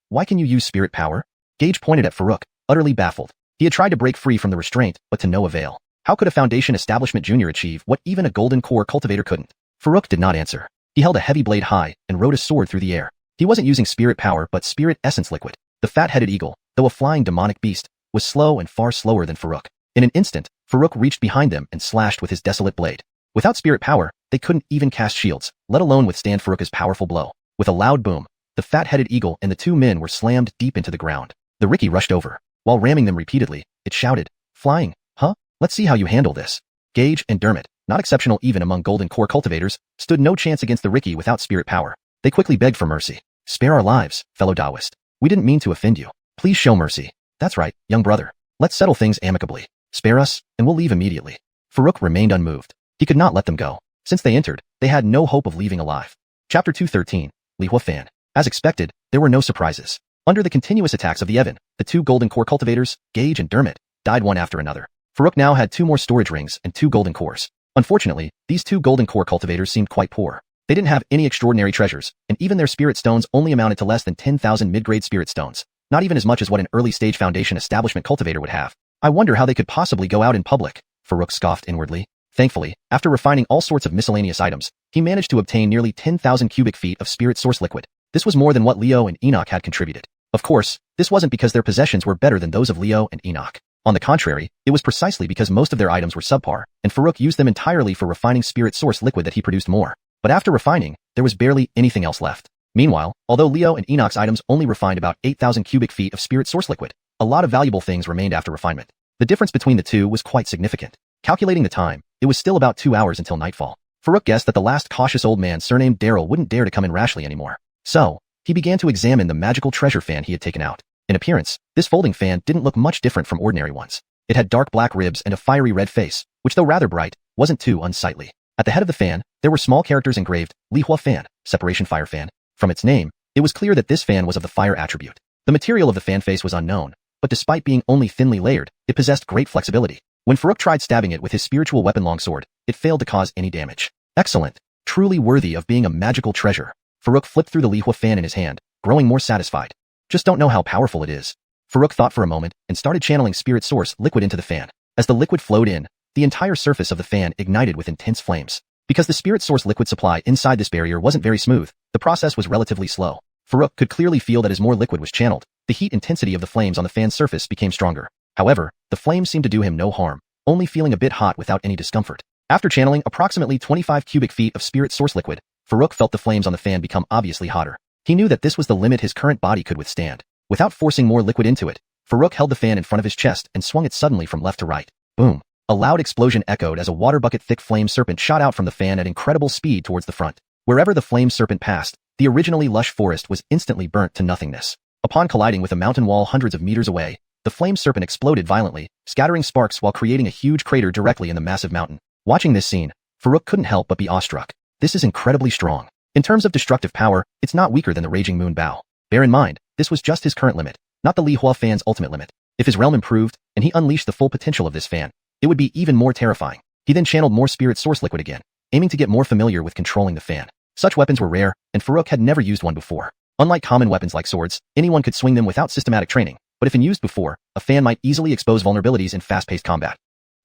Why can you use spirit power? Gage pointed at Faruk, utterly baffled. He had tried to break free from the restraint, but to no avail. How could a Foundation Establishment Junior achieve what even a Golden Core cultivator couldn't? Faruk did not answer. He held a heavy blade high and rode a sword through the air. He wasn't using spirit power but spirit essence liquid. The fat-headed eagle, though a flying demonic beast, was slow and far slower than Faruk. In an instant, Faruk reached behind them and slashed with his desolate blade. Without spirit power, they couldn't even cast shields, let alone withstand Faruka's powerful blow. With a loud boom, the fat-headed eagle and the two men were slammed deep into the ground. The Ricky rushed over. While ramming them repeatedly, it shouted, "Flying, huh? Let's see how you handle this." Gage and Dermot, not exceptional even among Golden Core cultivators, stood no chance against the Ricky without spirit power. They quickly begged for mercy. "Spare our lives, fellow Taoist. We didn't mean to offend you. Please show mercy. That's right, young brother. Let's settle things amicably. Spare us, and we'll leave immediately." Faruk remained unmoved. He could not let them go. Since they entered, they had no hope of leaving alive. Chapter 213, Lihua Fan. As expected, there were no surprises. Under the continuous attacks of the Evan, the two Golden Core cultivators, Gage and Dermot, died one after another. Faruk now had 2 more storage rings and 2 Golden Cores. Unfortunately, these 2 Golden Core cultivators seemed quite poor. They didn't have any extraordinary treasures, and even their spirit stones only amounted to less than 10,000 mid-grade spirit stones, not even as much as what an early-stage Foundation Establishment cultivator would have. I wonder how they could possibly go out in public, Faruk scoffed inwardly. Thankfully, after refining all sorts of miscellaneous items, he managed to obtain nearly 10,000 cubic feet of spirit source liquid. This was more than what Leo and Enoch had contributed. Of course, this wasn't because their possessions were better than those of Leo and Enoch. On the contrary, it was precisely because most of their items were subpar, and Faruk used them entirely for refining spirit source liquid that he produced more. But after refining, there was barely anything else left. Meanwhile, although Leo and Enoch's items only refined about 8,000 cubic feet of spirit source liquid, a lot of valuable things remained after refinement. The difference between the two was quite significant. Calculating the time, it was still about 2 hours until nightfall. Faruk guessed that the last cautious old man surnamed Daryl wouldn't dare to come in rashly anymore. So, he began to examine the magical treasure fan he had taken out. In appearance, this folding fan didn't look much different from ordinary ones. It had dark black ribs and a fiery red face, which though rather bright, wasn't too unsightly. At the head of the fan, there were small characters engraved, Lihua Fan, Separation Fire Fan. From its name, it was clear that this fan was of the fire attribute. The material of the fan face was unknown, but despite being only thinly layered, it possessed great flexibility. When Faruk tried stabbing it with his spiritual weapon longsword, it failed to cause any damage. Excellent. Truly worthy of being a magical treasure. Faruk flipped through the Lihua fan in his hand, growing more satisfied. Just don't know how powerful it is. Faruk thought for a moment and started channeling spirit source liquid into the fan. As the liquid flowed in, the entire surface of the fan ignited with intense flames. Because the spirit source liquid supply inside this barrier wasn't very smooth, the process was relatively slow. Faruk could clearly feel that as more liquid was channeled, the heat intensity of the flames on the fan's surface became stronger. However, the flames seemed to do him no harm, only feeling a bit hot without any discomfort. After channeling approximately 25 cubic feet of spirit source liquid, Faruk felt the flames on the fan become obviously hotter. He knew that this was the limit his current body could withstand. Without forcing more liquid into it, Faruk held the fan in front of his chest and swung it suddenly from left to right. Boom! A loud explosion echoed as a water bucket-thick flame serpent shot out from the fan at incredible speed towards the front. Wherever the flame serpent passed, the originally lush forest was instantly burnt to nothingness. Upon colliding with a mountain wall hundreds of meters away, the flame serpent exploded violently, scattering sparks while creating a huge crater directly in the massive mountain. Watching this scene, Faruk couldn't help but be awestruck. This is incredibly strong. In terms of destructive power, it's not weaker than the Raging Moon Bow. Bear in mind, this was just his current limit, not the Lihua fan's ultimate limit. If his realm improved, and he unleashed the full potential of this fan, it would be even more terrifying. He then channeled more spirit source liquid again, aiming to get more familiar with controlling the fan. Such weapons were rare, and Faruk had never used one before. Unlike common weapons like swords, anyone could swing them without systematic training, but if used before, a fan might easily expose vulnerabilities in fast-paced combat.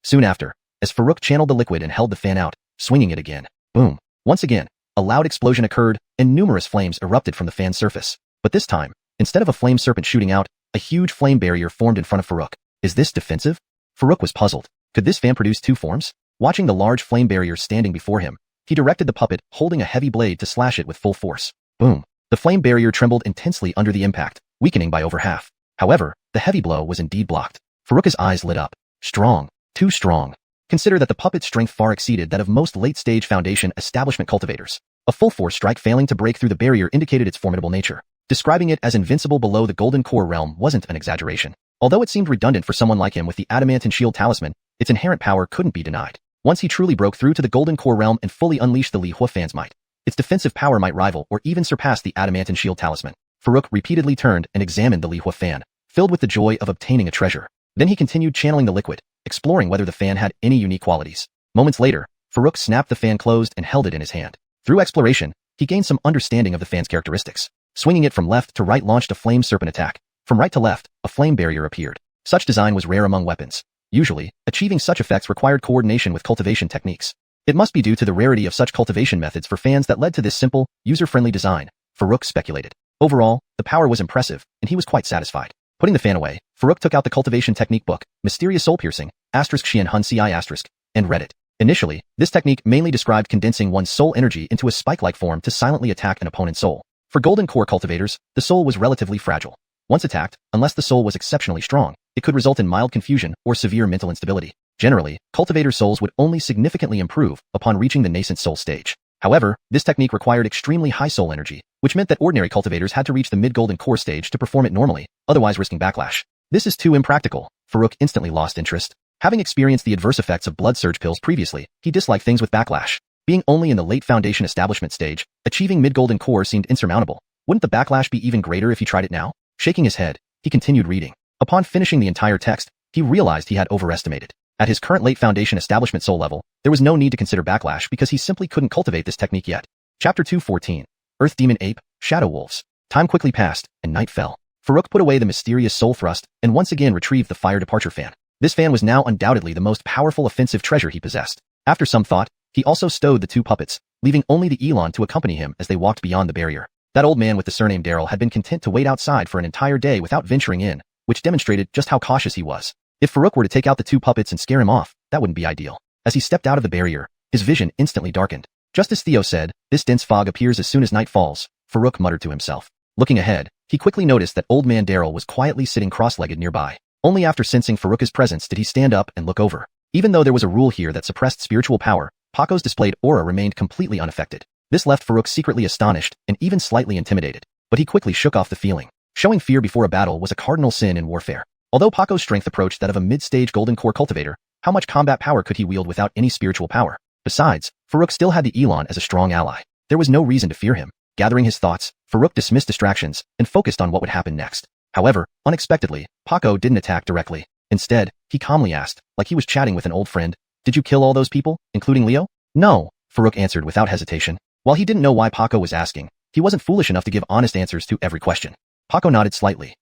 Soon after, as Faruk channeled the liquid and held the fan out, swinging it again. Boom! Once again, a loud explosion occurred, and numerous flames erupted from the fan's surface. But this time, instead of a flame serpent shooting out, a huge flame barrier formed in front of Faruk. Is this defensive? Faruk was puzzled. Could this fan produce 2 forms? Watching the large flame barrier standing before him, he directed the puppet, holding a heavy blade to slash it with full force. Boom! The flame barrier trembled intensely under the impact, weakening by over half. However, the heavy blow was indeed blocked. Faruk's eyes lit up. Strong. Too strong. Consider that the puppet's strength far exceeded that of most late-stage Foundation Establishment cultivators. A full-force strike failing to break through the barrier indicated its formidable nature. Describing it as invincible below the Golden Core realm wasn't an exaggeration. Although it seemed redundant for someone like him with the Adamantine Shield Talisman, its inherent power couldn't be denied. Once he truly broke through to the Golden Core realm and fully unleashed the Lihua fan's might, its defensive power might rival or even surpass the Adamantine Shield Talisman. Faruk repeatedly turned and examined the Lihua fan, filled with the joy of obtaining a treasure. Then he continued channeling the liquid, exploring whether the fan had any unique qualities. Moments later, Farouk snapped the fan closed and held it in his hand. Through exploration, he gained some understanding of the fan's characteristics. Swinging it from left to right launched a flame serpent attack. From right to left, a flame barrier appeared. Such design was rare among weapons. Usually, achieving such effects required coordination with cultivation techniques. It must be due to the rarity of such cultivation methods for fans that led to this simple, user-friendly design, Farouk speculated. Overall, the power was impressive, and he was quite satisfied. Putting the fan away, Farouk took out the cultivation technique book, Mysterious Soul Piercing, *Xianxia*, and read it. Initially, this technique mainly described condensing one's soul energy into a spike-like form to silently attack an opponent's soul. For golden core cultivators, the soul was relatively fragile. Once attacked, unless the soul was exceptionally strong, it could result in mild confusion or severe mental instability. Generally, cultivator souls would only significantly improve upon reaching the nascent soul stage. However, this technique required extremely high soul energy, which meant that ordinary cultivators had to reach the mid-golden core stage to perform it normally, otherwise risking backlash. This is too impractical. Farouk instantly lost interest. Having experienced the adverse effects of blood surge pills previously, he disliked things with backlash. Being only in the late foundation establishment stage, achieving mid-golden core seemed insurmountable. Wouldn't the backlash be even greater if he tried it now? Shaking his head, he continued reading. Upon finishing the entire text, he realized he had overestimated. At his current late foundation establishment soul level, there was no need to consider backlash because he simply couldn't cultivate this technique yet. Chapter 214. Earth Demon Ape, Shadow Wolves. Time quickly passed, and night fell. Farouk put away the mysterious soul thrust and once again retrieved the fire departure fan. This fan was now undoubtedly the most powerful offensive treasure he possessed. After some thought, he also stowed the two puppets, leaving only the Elon to accompany him as they walked beyond the barrier. That old man with the surname Daryl had been content to wait outside for an entire day without venturing in, which demonstrated just how cautious he was. If Farouk were to take out the two puppets and scare him off, that wouldn't be ideal. As he stepped out of the barrier, his vision instantly darkened. Just as Theo said, this dense fog appears as soon as night falls, Farouk muttered to himself. Looking ahead, he quickly noticed that old man Daryl was quietly sitting cross-legged nearby. Only after sensing Farouk's presence did he stand up and look over. Even though there was a rule here that suppressed spiritual power, Paco's displayed aura remained completely unaffected. This left Farouk secretly astonished and even slightly intimidated, but he quickly shook off the feeling. Showing fear before a battle was a cardinal sin in warfare. Although Paco's strength approached that of a mid-stage golden core cultivator, how much combat power could he wield without any spiritual power? Besides, Farouk still had the Elon as a strong ally. There was no reason to fear him. Gathering his thoughts, Farouk dismissed distractions and focused on what would happen next. However, unexpectedly, Paco didn't attack directly. Instead, he calmly asked, like he was chatting with an old friend, "Did you kill all those people, including Leo?" "No," Farouk answered without hesitation. While he didn't know why Paco was asking, he wasn't foolish enough to give honest answers to every question. Paco nodded slightly.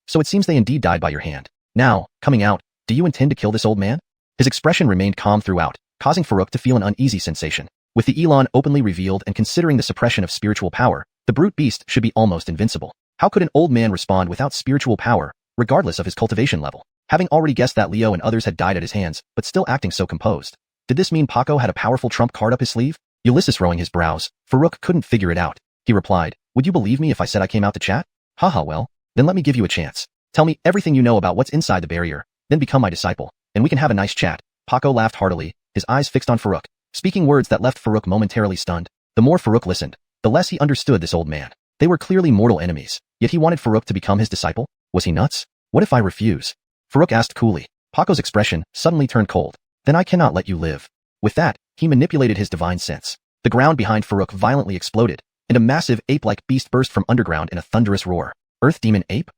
So it seems they indeed died by your hand. Now, coming out, do you intend to kill this old man?" His expression remained calm throughout, causing Farouk to feel an uneasy sensation. With the Elon openly revealed and considering the suppression of spiritual power, the brute beast should be almost invincible. How could an old man respond without spiritual power, regardless of his cultivation level? Having already guessed that Leo and others had died at his hands, but still acting so composed. Did this mean Paco had a powerful trump card up his sleeve? Ulysses rowing his brows, Farouk couldn't figure it out. He replied, "Would you believe me if I said I came out to chat?" "Haha, well, then let me give you a chance. Tell me everything you know about what's inside the barrier, then become my disciple, and we can have a nice chat." Paco laughed heartily, his eyes fixed on Farouk, speaking words that left Farouk momentarily stunned. The more Farouk listened, the less he understood this old man. They were clearly mortal enemies, yet he wanted Farouk to become his disciple? Was he nuts? "What if I refuse?" Farouk asked coolly. Paco's expression suddenly turned cold. "Then I cannot let you live." With that, he manipulated his divine sense. The ground behind Farouk violently exploded, and a massive ape-like beast burst from underground in a thunderous roar. Earth Demon Ape?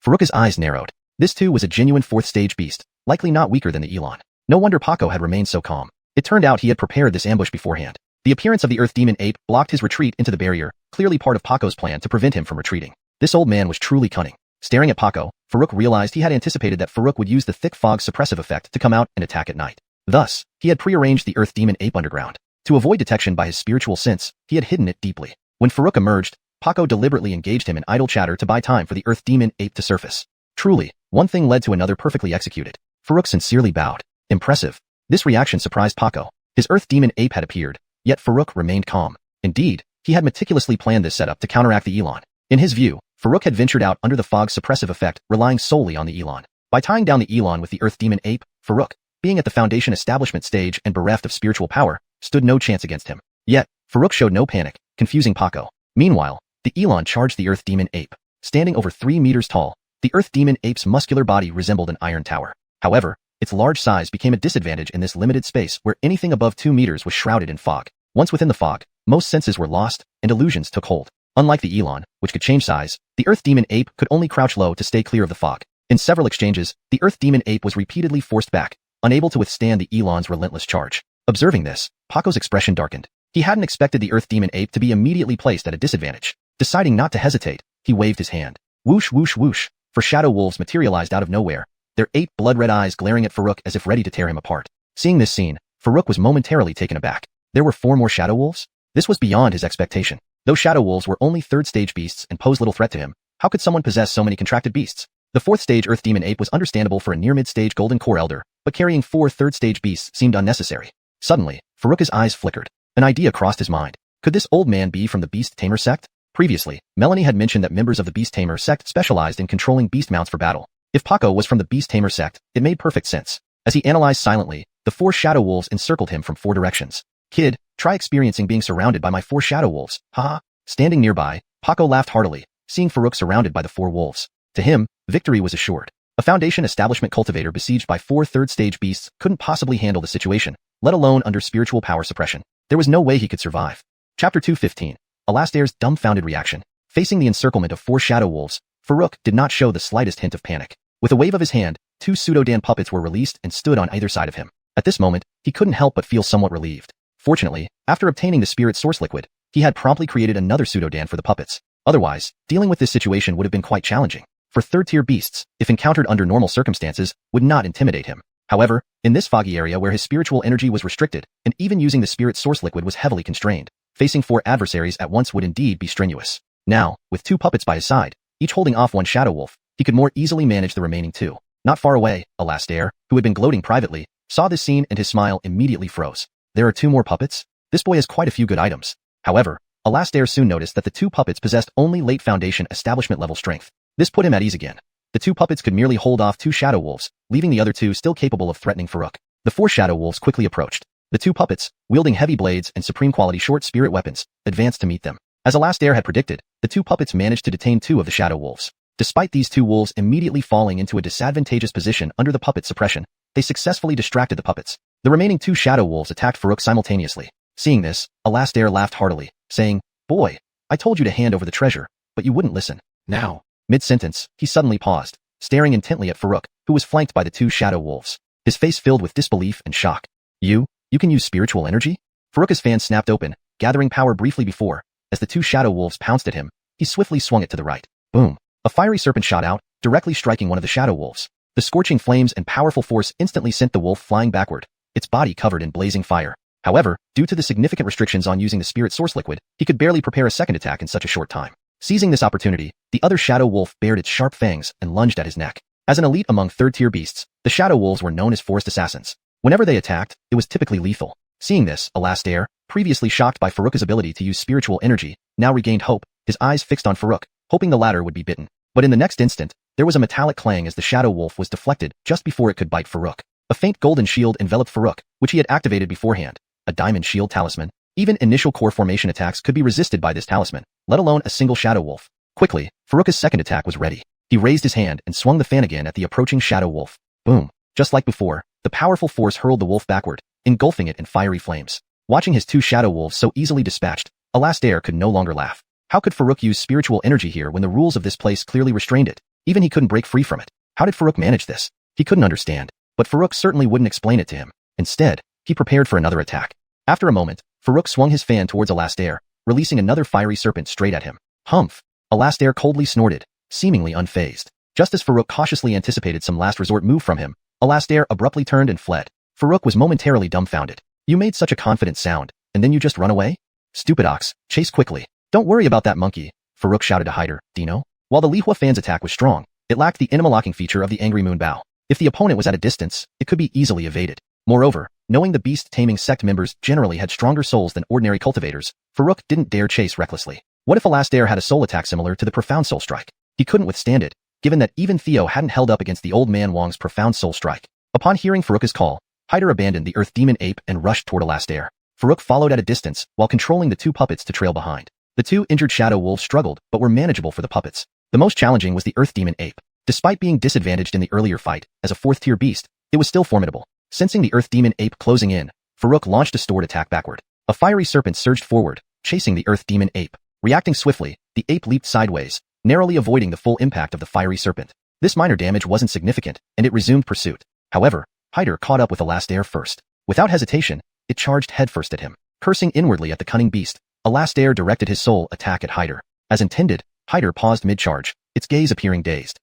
Farouk's eyes narrowed. This too was a genuine fourth-stage beast, likely not weaker than the Elon. No wonder Paco had remained so calm. It turned out he had prepared this ambush beforehand. The appearance of the Earth Demon Ape blocked his retreat into the barrier, clearly part of Paco's plan to prevent him from retreating. This old man was truly cunning. Staring at Paco, Farouk realized he had anticipated that Farouk would use the thick fog suppressive effect to come out and attack at night. Thus, he had prearranged the Earth Demon Ape underground. To avoid detection by his spiritual sense, he had hidden it deeply. When Farouk emerged, Paco deliberately engaged him in idle chatter to buy time for the Earth Demon Ape to surface. Truly, one thing led to another perfectly executed. Farouk sincerely bowed. Impressive. This reaction surprised Paco. His Earth Demon Ape had appeared, yet Farouk remained calm. Indeed, he had meticulously planned this setup to counteract the Elon. In his view, Farouk had ventured out under the fog suppressive effect, relying solely on the Elon. By tying down the Elon with the Earth Demon Ape, Farouk, being at the foundation establishment stage and bereft of spiritual power, stood no chance against him. Yet, Farouk showed no panic, confusing Paco. Meanwhile, the Elon charged the Earth Demon Ape. Standing over 3 meters tall, the Earth Demon Ape's muscular body resembled an iron tower. However, its large size became a disadvantage in this limited space where anything above 2 meters was shrouded in fog. Once within the fog, most senses were lost, and illusions took hold. Unlike the Elon, which could change size, the Earth Demon Ape could only crouch low to stay clear of the fog. In several exchanges, the Earth Demon Ape was repeatedly forced back, unable to withstand the Elon's relentless charge. Observing this, Paco's expression darkened. He hadn't expected the Earth Demon Ape to be immediately placed at a disadvantage. Deciding not to hesitate, he waved his hand. Whoosh whoosh whoosh, for shadow wolves materialized out of nowhere, their 8 blood-red eyes glaring at Farouk as if ready to tear him apart. Seeing this scene, Farouk was momentarily taken aback. There were 4 more shadow wolves? This was beyond his expectation. Though shadow wolves were only 3rd stage beasts and posed little threat to him, how could someone possess so many contracted beasts? The 4th stage Earth Demon Ape was understandable for a near mid-stage Golden Core Elder, but carrying 4 3rd stage beasts seemed unnecessary. Suddenly, Farouk's eyes flickered. An idea crossed his mind. Could this old man be from the Beast Tamer sect? Previously, Melanie had mentioned that members of the Beast Tamer sect specialized in controlling beast mounts for battle. If Paco was from the Beast Tamer sect, it made perfect sense. As he analyzed silently, the 4 shadow wolves encircled him from 4 directions. Kid, try experiencing being surrounded by my 4 shadow wolves, haha. Standing nearby, Paco laughed heartily, seeing Farouk surrounded by the 4 wolves. To him, victory was assured. A Foundation establishment cultivator besieged by 4 3rd stage beasts couldn't possibly handle the situation, let alone under spiritual power suppression. There was no way he could survive. Chapter 215. Alastair's dumbfounded reaction. Facing the encirclement of 4 shadow wolves, Farouk did not show the slightest hint of panic. With a wave of his hand, 2 pseudo-Dan puppets were released and stood on either side of him. At this moment, he couldn't help but feel somewhat relieved. Fortunately, after obtaining the spirit source liquid, he had promptly created another pseudo-Dan for the puppets. Otherwise, dealing with this situation would have been quite challenging. For 3rd-tier beasts, if encountered under normal circumstances, would not intimidate him. However, in this foggy area where his spiritual energy was restricted, and even using the spirit source liquid was heavily constrained, facing 4 adversaries at once would indeed be strenuous. Now, with 2 puppets by his side, each holding off 1 shadow wolf, he could more easily manage the remaining 2. Not far away, Alastair, who had been gloating privately, saw this scene and his smile immediately froze. There are 2 more puppets? This boy has quite a few good items. However, Alastair soon noticed that the 2 puppets possessed only late Foundation establishment level strength. This put him at ease again. The 2 puppets could merely hold off 2 shadow wolves, leaving the other 2 still capable of threatening Farouk. The 4 shadow wolves quickly approached. The 2 puppets, wielding heavy blades and supreme quality short spirit weapons, advanced to meet them. As Alastair had predicted, the 2 puppets managed to detain 2 of the shadow wolves. Despite these 2 wolves immediately falling into a disadvantageous position under the puppet suppression, they successfully distracted the puppets. The remaining 2 shadow wolves attacked Farouk simultaneously. Seeing this, Alastair laughed heartily, saying, "Boy, I told you to hand over the treasure, but you wouldn't listen." Now. Mid-sentence, he suddenly paused, staring intently at Farouk, who was flanked by the 2 shadow wolves. His face filled with disbelief and shock. You can use spiritual energy? Farouk's fan snapped open, gathering power briefly before. As the 2 shadow wolves pounced at him, he swiftly swung it to the right. Boom. A fiery serpent shot out, directly striking one of the shadow wolves. The scorching flames and powerful force instantly sent the wolf flying backward, its body covered in blazing fire. However, due to the significant restrictions on using the spirit source liquid, he could barely prepare a second attack in such a short time. Seizing this opportunity, the other shadow wolf bared its sharp fangs and lunged at his neck. As an elite among 3rd-tier beasts, the shadow wolves were known as forest assassins. Whenever they attacked, it was typically lethal. Seeing this, Alastair, previously shocked by Farouk's ability to use spiritual energy, now regained hope, his eyes fixed on Farouk, hoping the latter would be bitten. But in the next instant, there was a metallic clang as the shadow wolf was deflected just before it could bite Farouk. A faint golden shield enveloped Farouk, which he had activated beforehand. A diamond shield talisman. Even initial core formation attacks could be resisted by this talisman, let alone a single shadow wolf. Quickly, Farouk's second attack was ready. He raised his hand and swung the fan again at the approaching shadow wolf. Boom. Just like before, the powerful force hurled the wolf backward, engulfing it in fiery flames. Watching his 2 shadow wolves so easily dispatched, Alastair could no longer laugh. How could Farouk use spiritual energy here when the rules of this place clearly restrained it? Even he couldn't break free from it. How did Farouk manage this? He couldn't understand, but Farouk certainly wouldn't explain it to him. Instead, he prepared for another attack. After a moment, Farouk swung his fan towards Alastair, releasing another fiery serpent straight at him. Humph! Alastair coldly snorted, seemingly unfazed. Just as Farouk cautiously anticipated some last resort move from him, Alastair abruptly turned and fled. Farouk was momentarily dumbfounded. You made such a confident sound, and then you just run away? Stupid ox, chase quickly. Don't worry about that monkey, Farouk shouted to Hyder, Dino. While the Lihua fan's attack was strong, it lacked the enema locking feature of the Angry Moon Bow. If the opponent was at a distance, it could be easily evaded. Moreover, knowing the beast-taming sect members generally had stronger souls than ordinary cultivators, Farouk didn't dare chase recklessly. What if Alastair had a soul attack similar to the Profound Soul Strike? He couldn't withstand it, given that even Theo hadn't held up against the old man Wong's Profound Soul Strike. Upon hearing Farouk's call, Hyder abandoned the Earth Demon Ape and rushed toward Alastair. Farouk followed at a distance while controlling the 2 puppets to trail behind. The 2 injured shadow wolves struggled but were manageable for the puppets. The most challenging was the Earth Demon Ape. Despite being disadvantaged in the earlier fight, as a 4th-tier beast, it was still formidable. Sensing the Earth Demon Ape closing in, Farouk launched a stored attack backward. A fiery serpent surged forward, chasing the Earth Demon Ape. Reacting swiftly, the ape leaped sideways, narrowly avoiding the full impact of the fiery serpent. This minor damage wasn't significant, and it resumed pursuit. However, Hyder caught up with Alastair first. Without hesitation, it charged headfirst at him. Cursing inwardly at the cunning beast, Alastair directed his soul attack at Hyder. As intended, Hyder paused mid-charge, its gaze appearing dazed.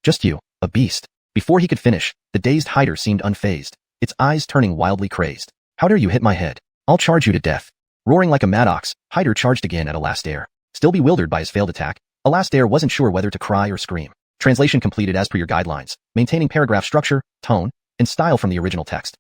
Just you, a beast. Before he could finish, the dazed Hyder seemed unfazed, its eyes turning wildly crazed. How dare you hit my head? I'll charge you to death. Roaring like a mad ox, Hyder charged again at Alastair. Still bewildered by his failed attack, Alastair wasn't sure whether to cry or scream. Translation completed as per your guidelines, maintaining paragraph structure, tone, and style from the original text.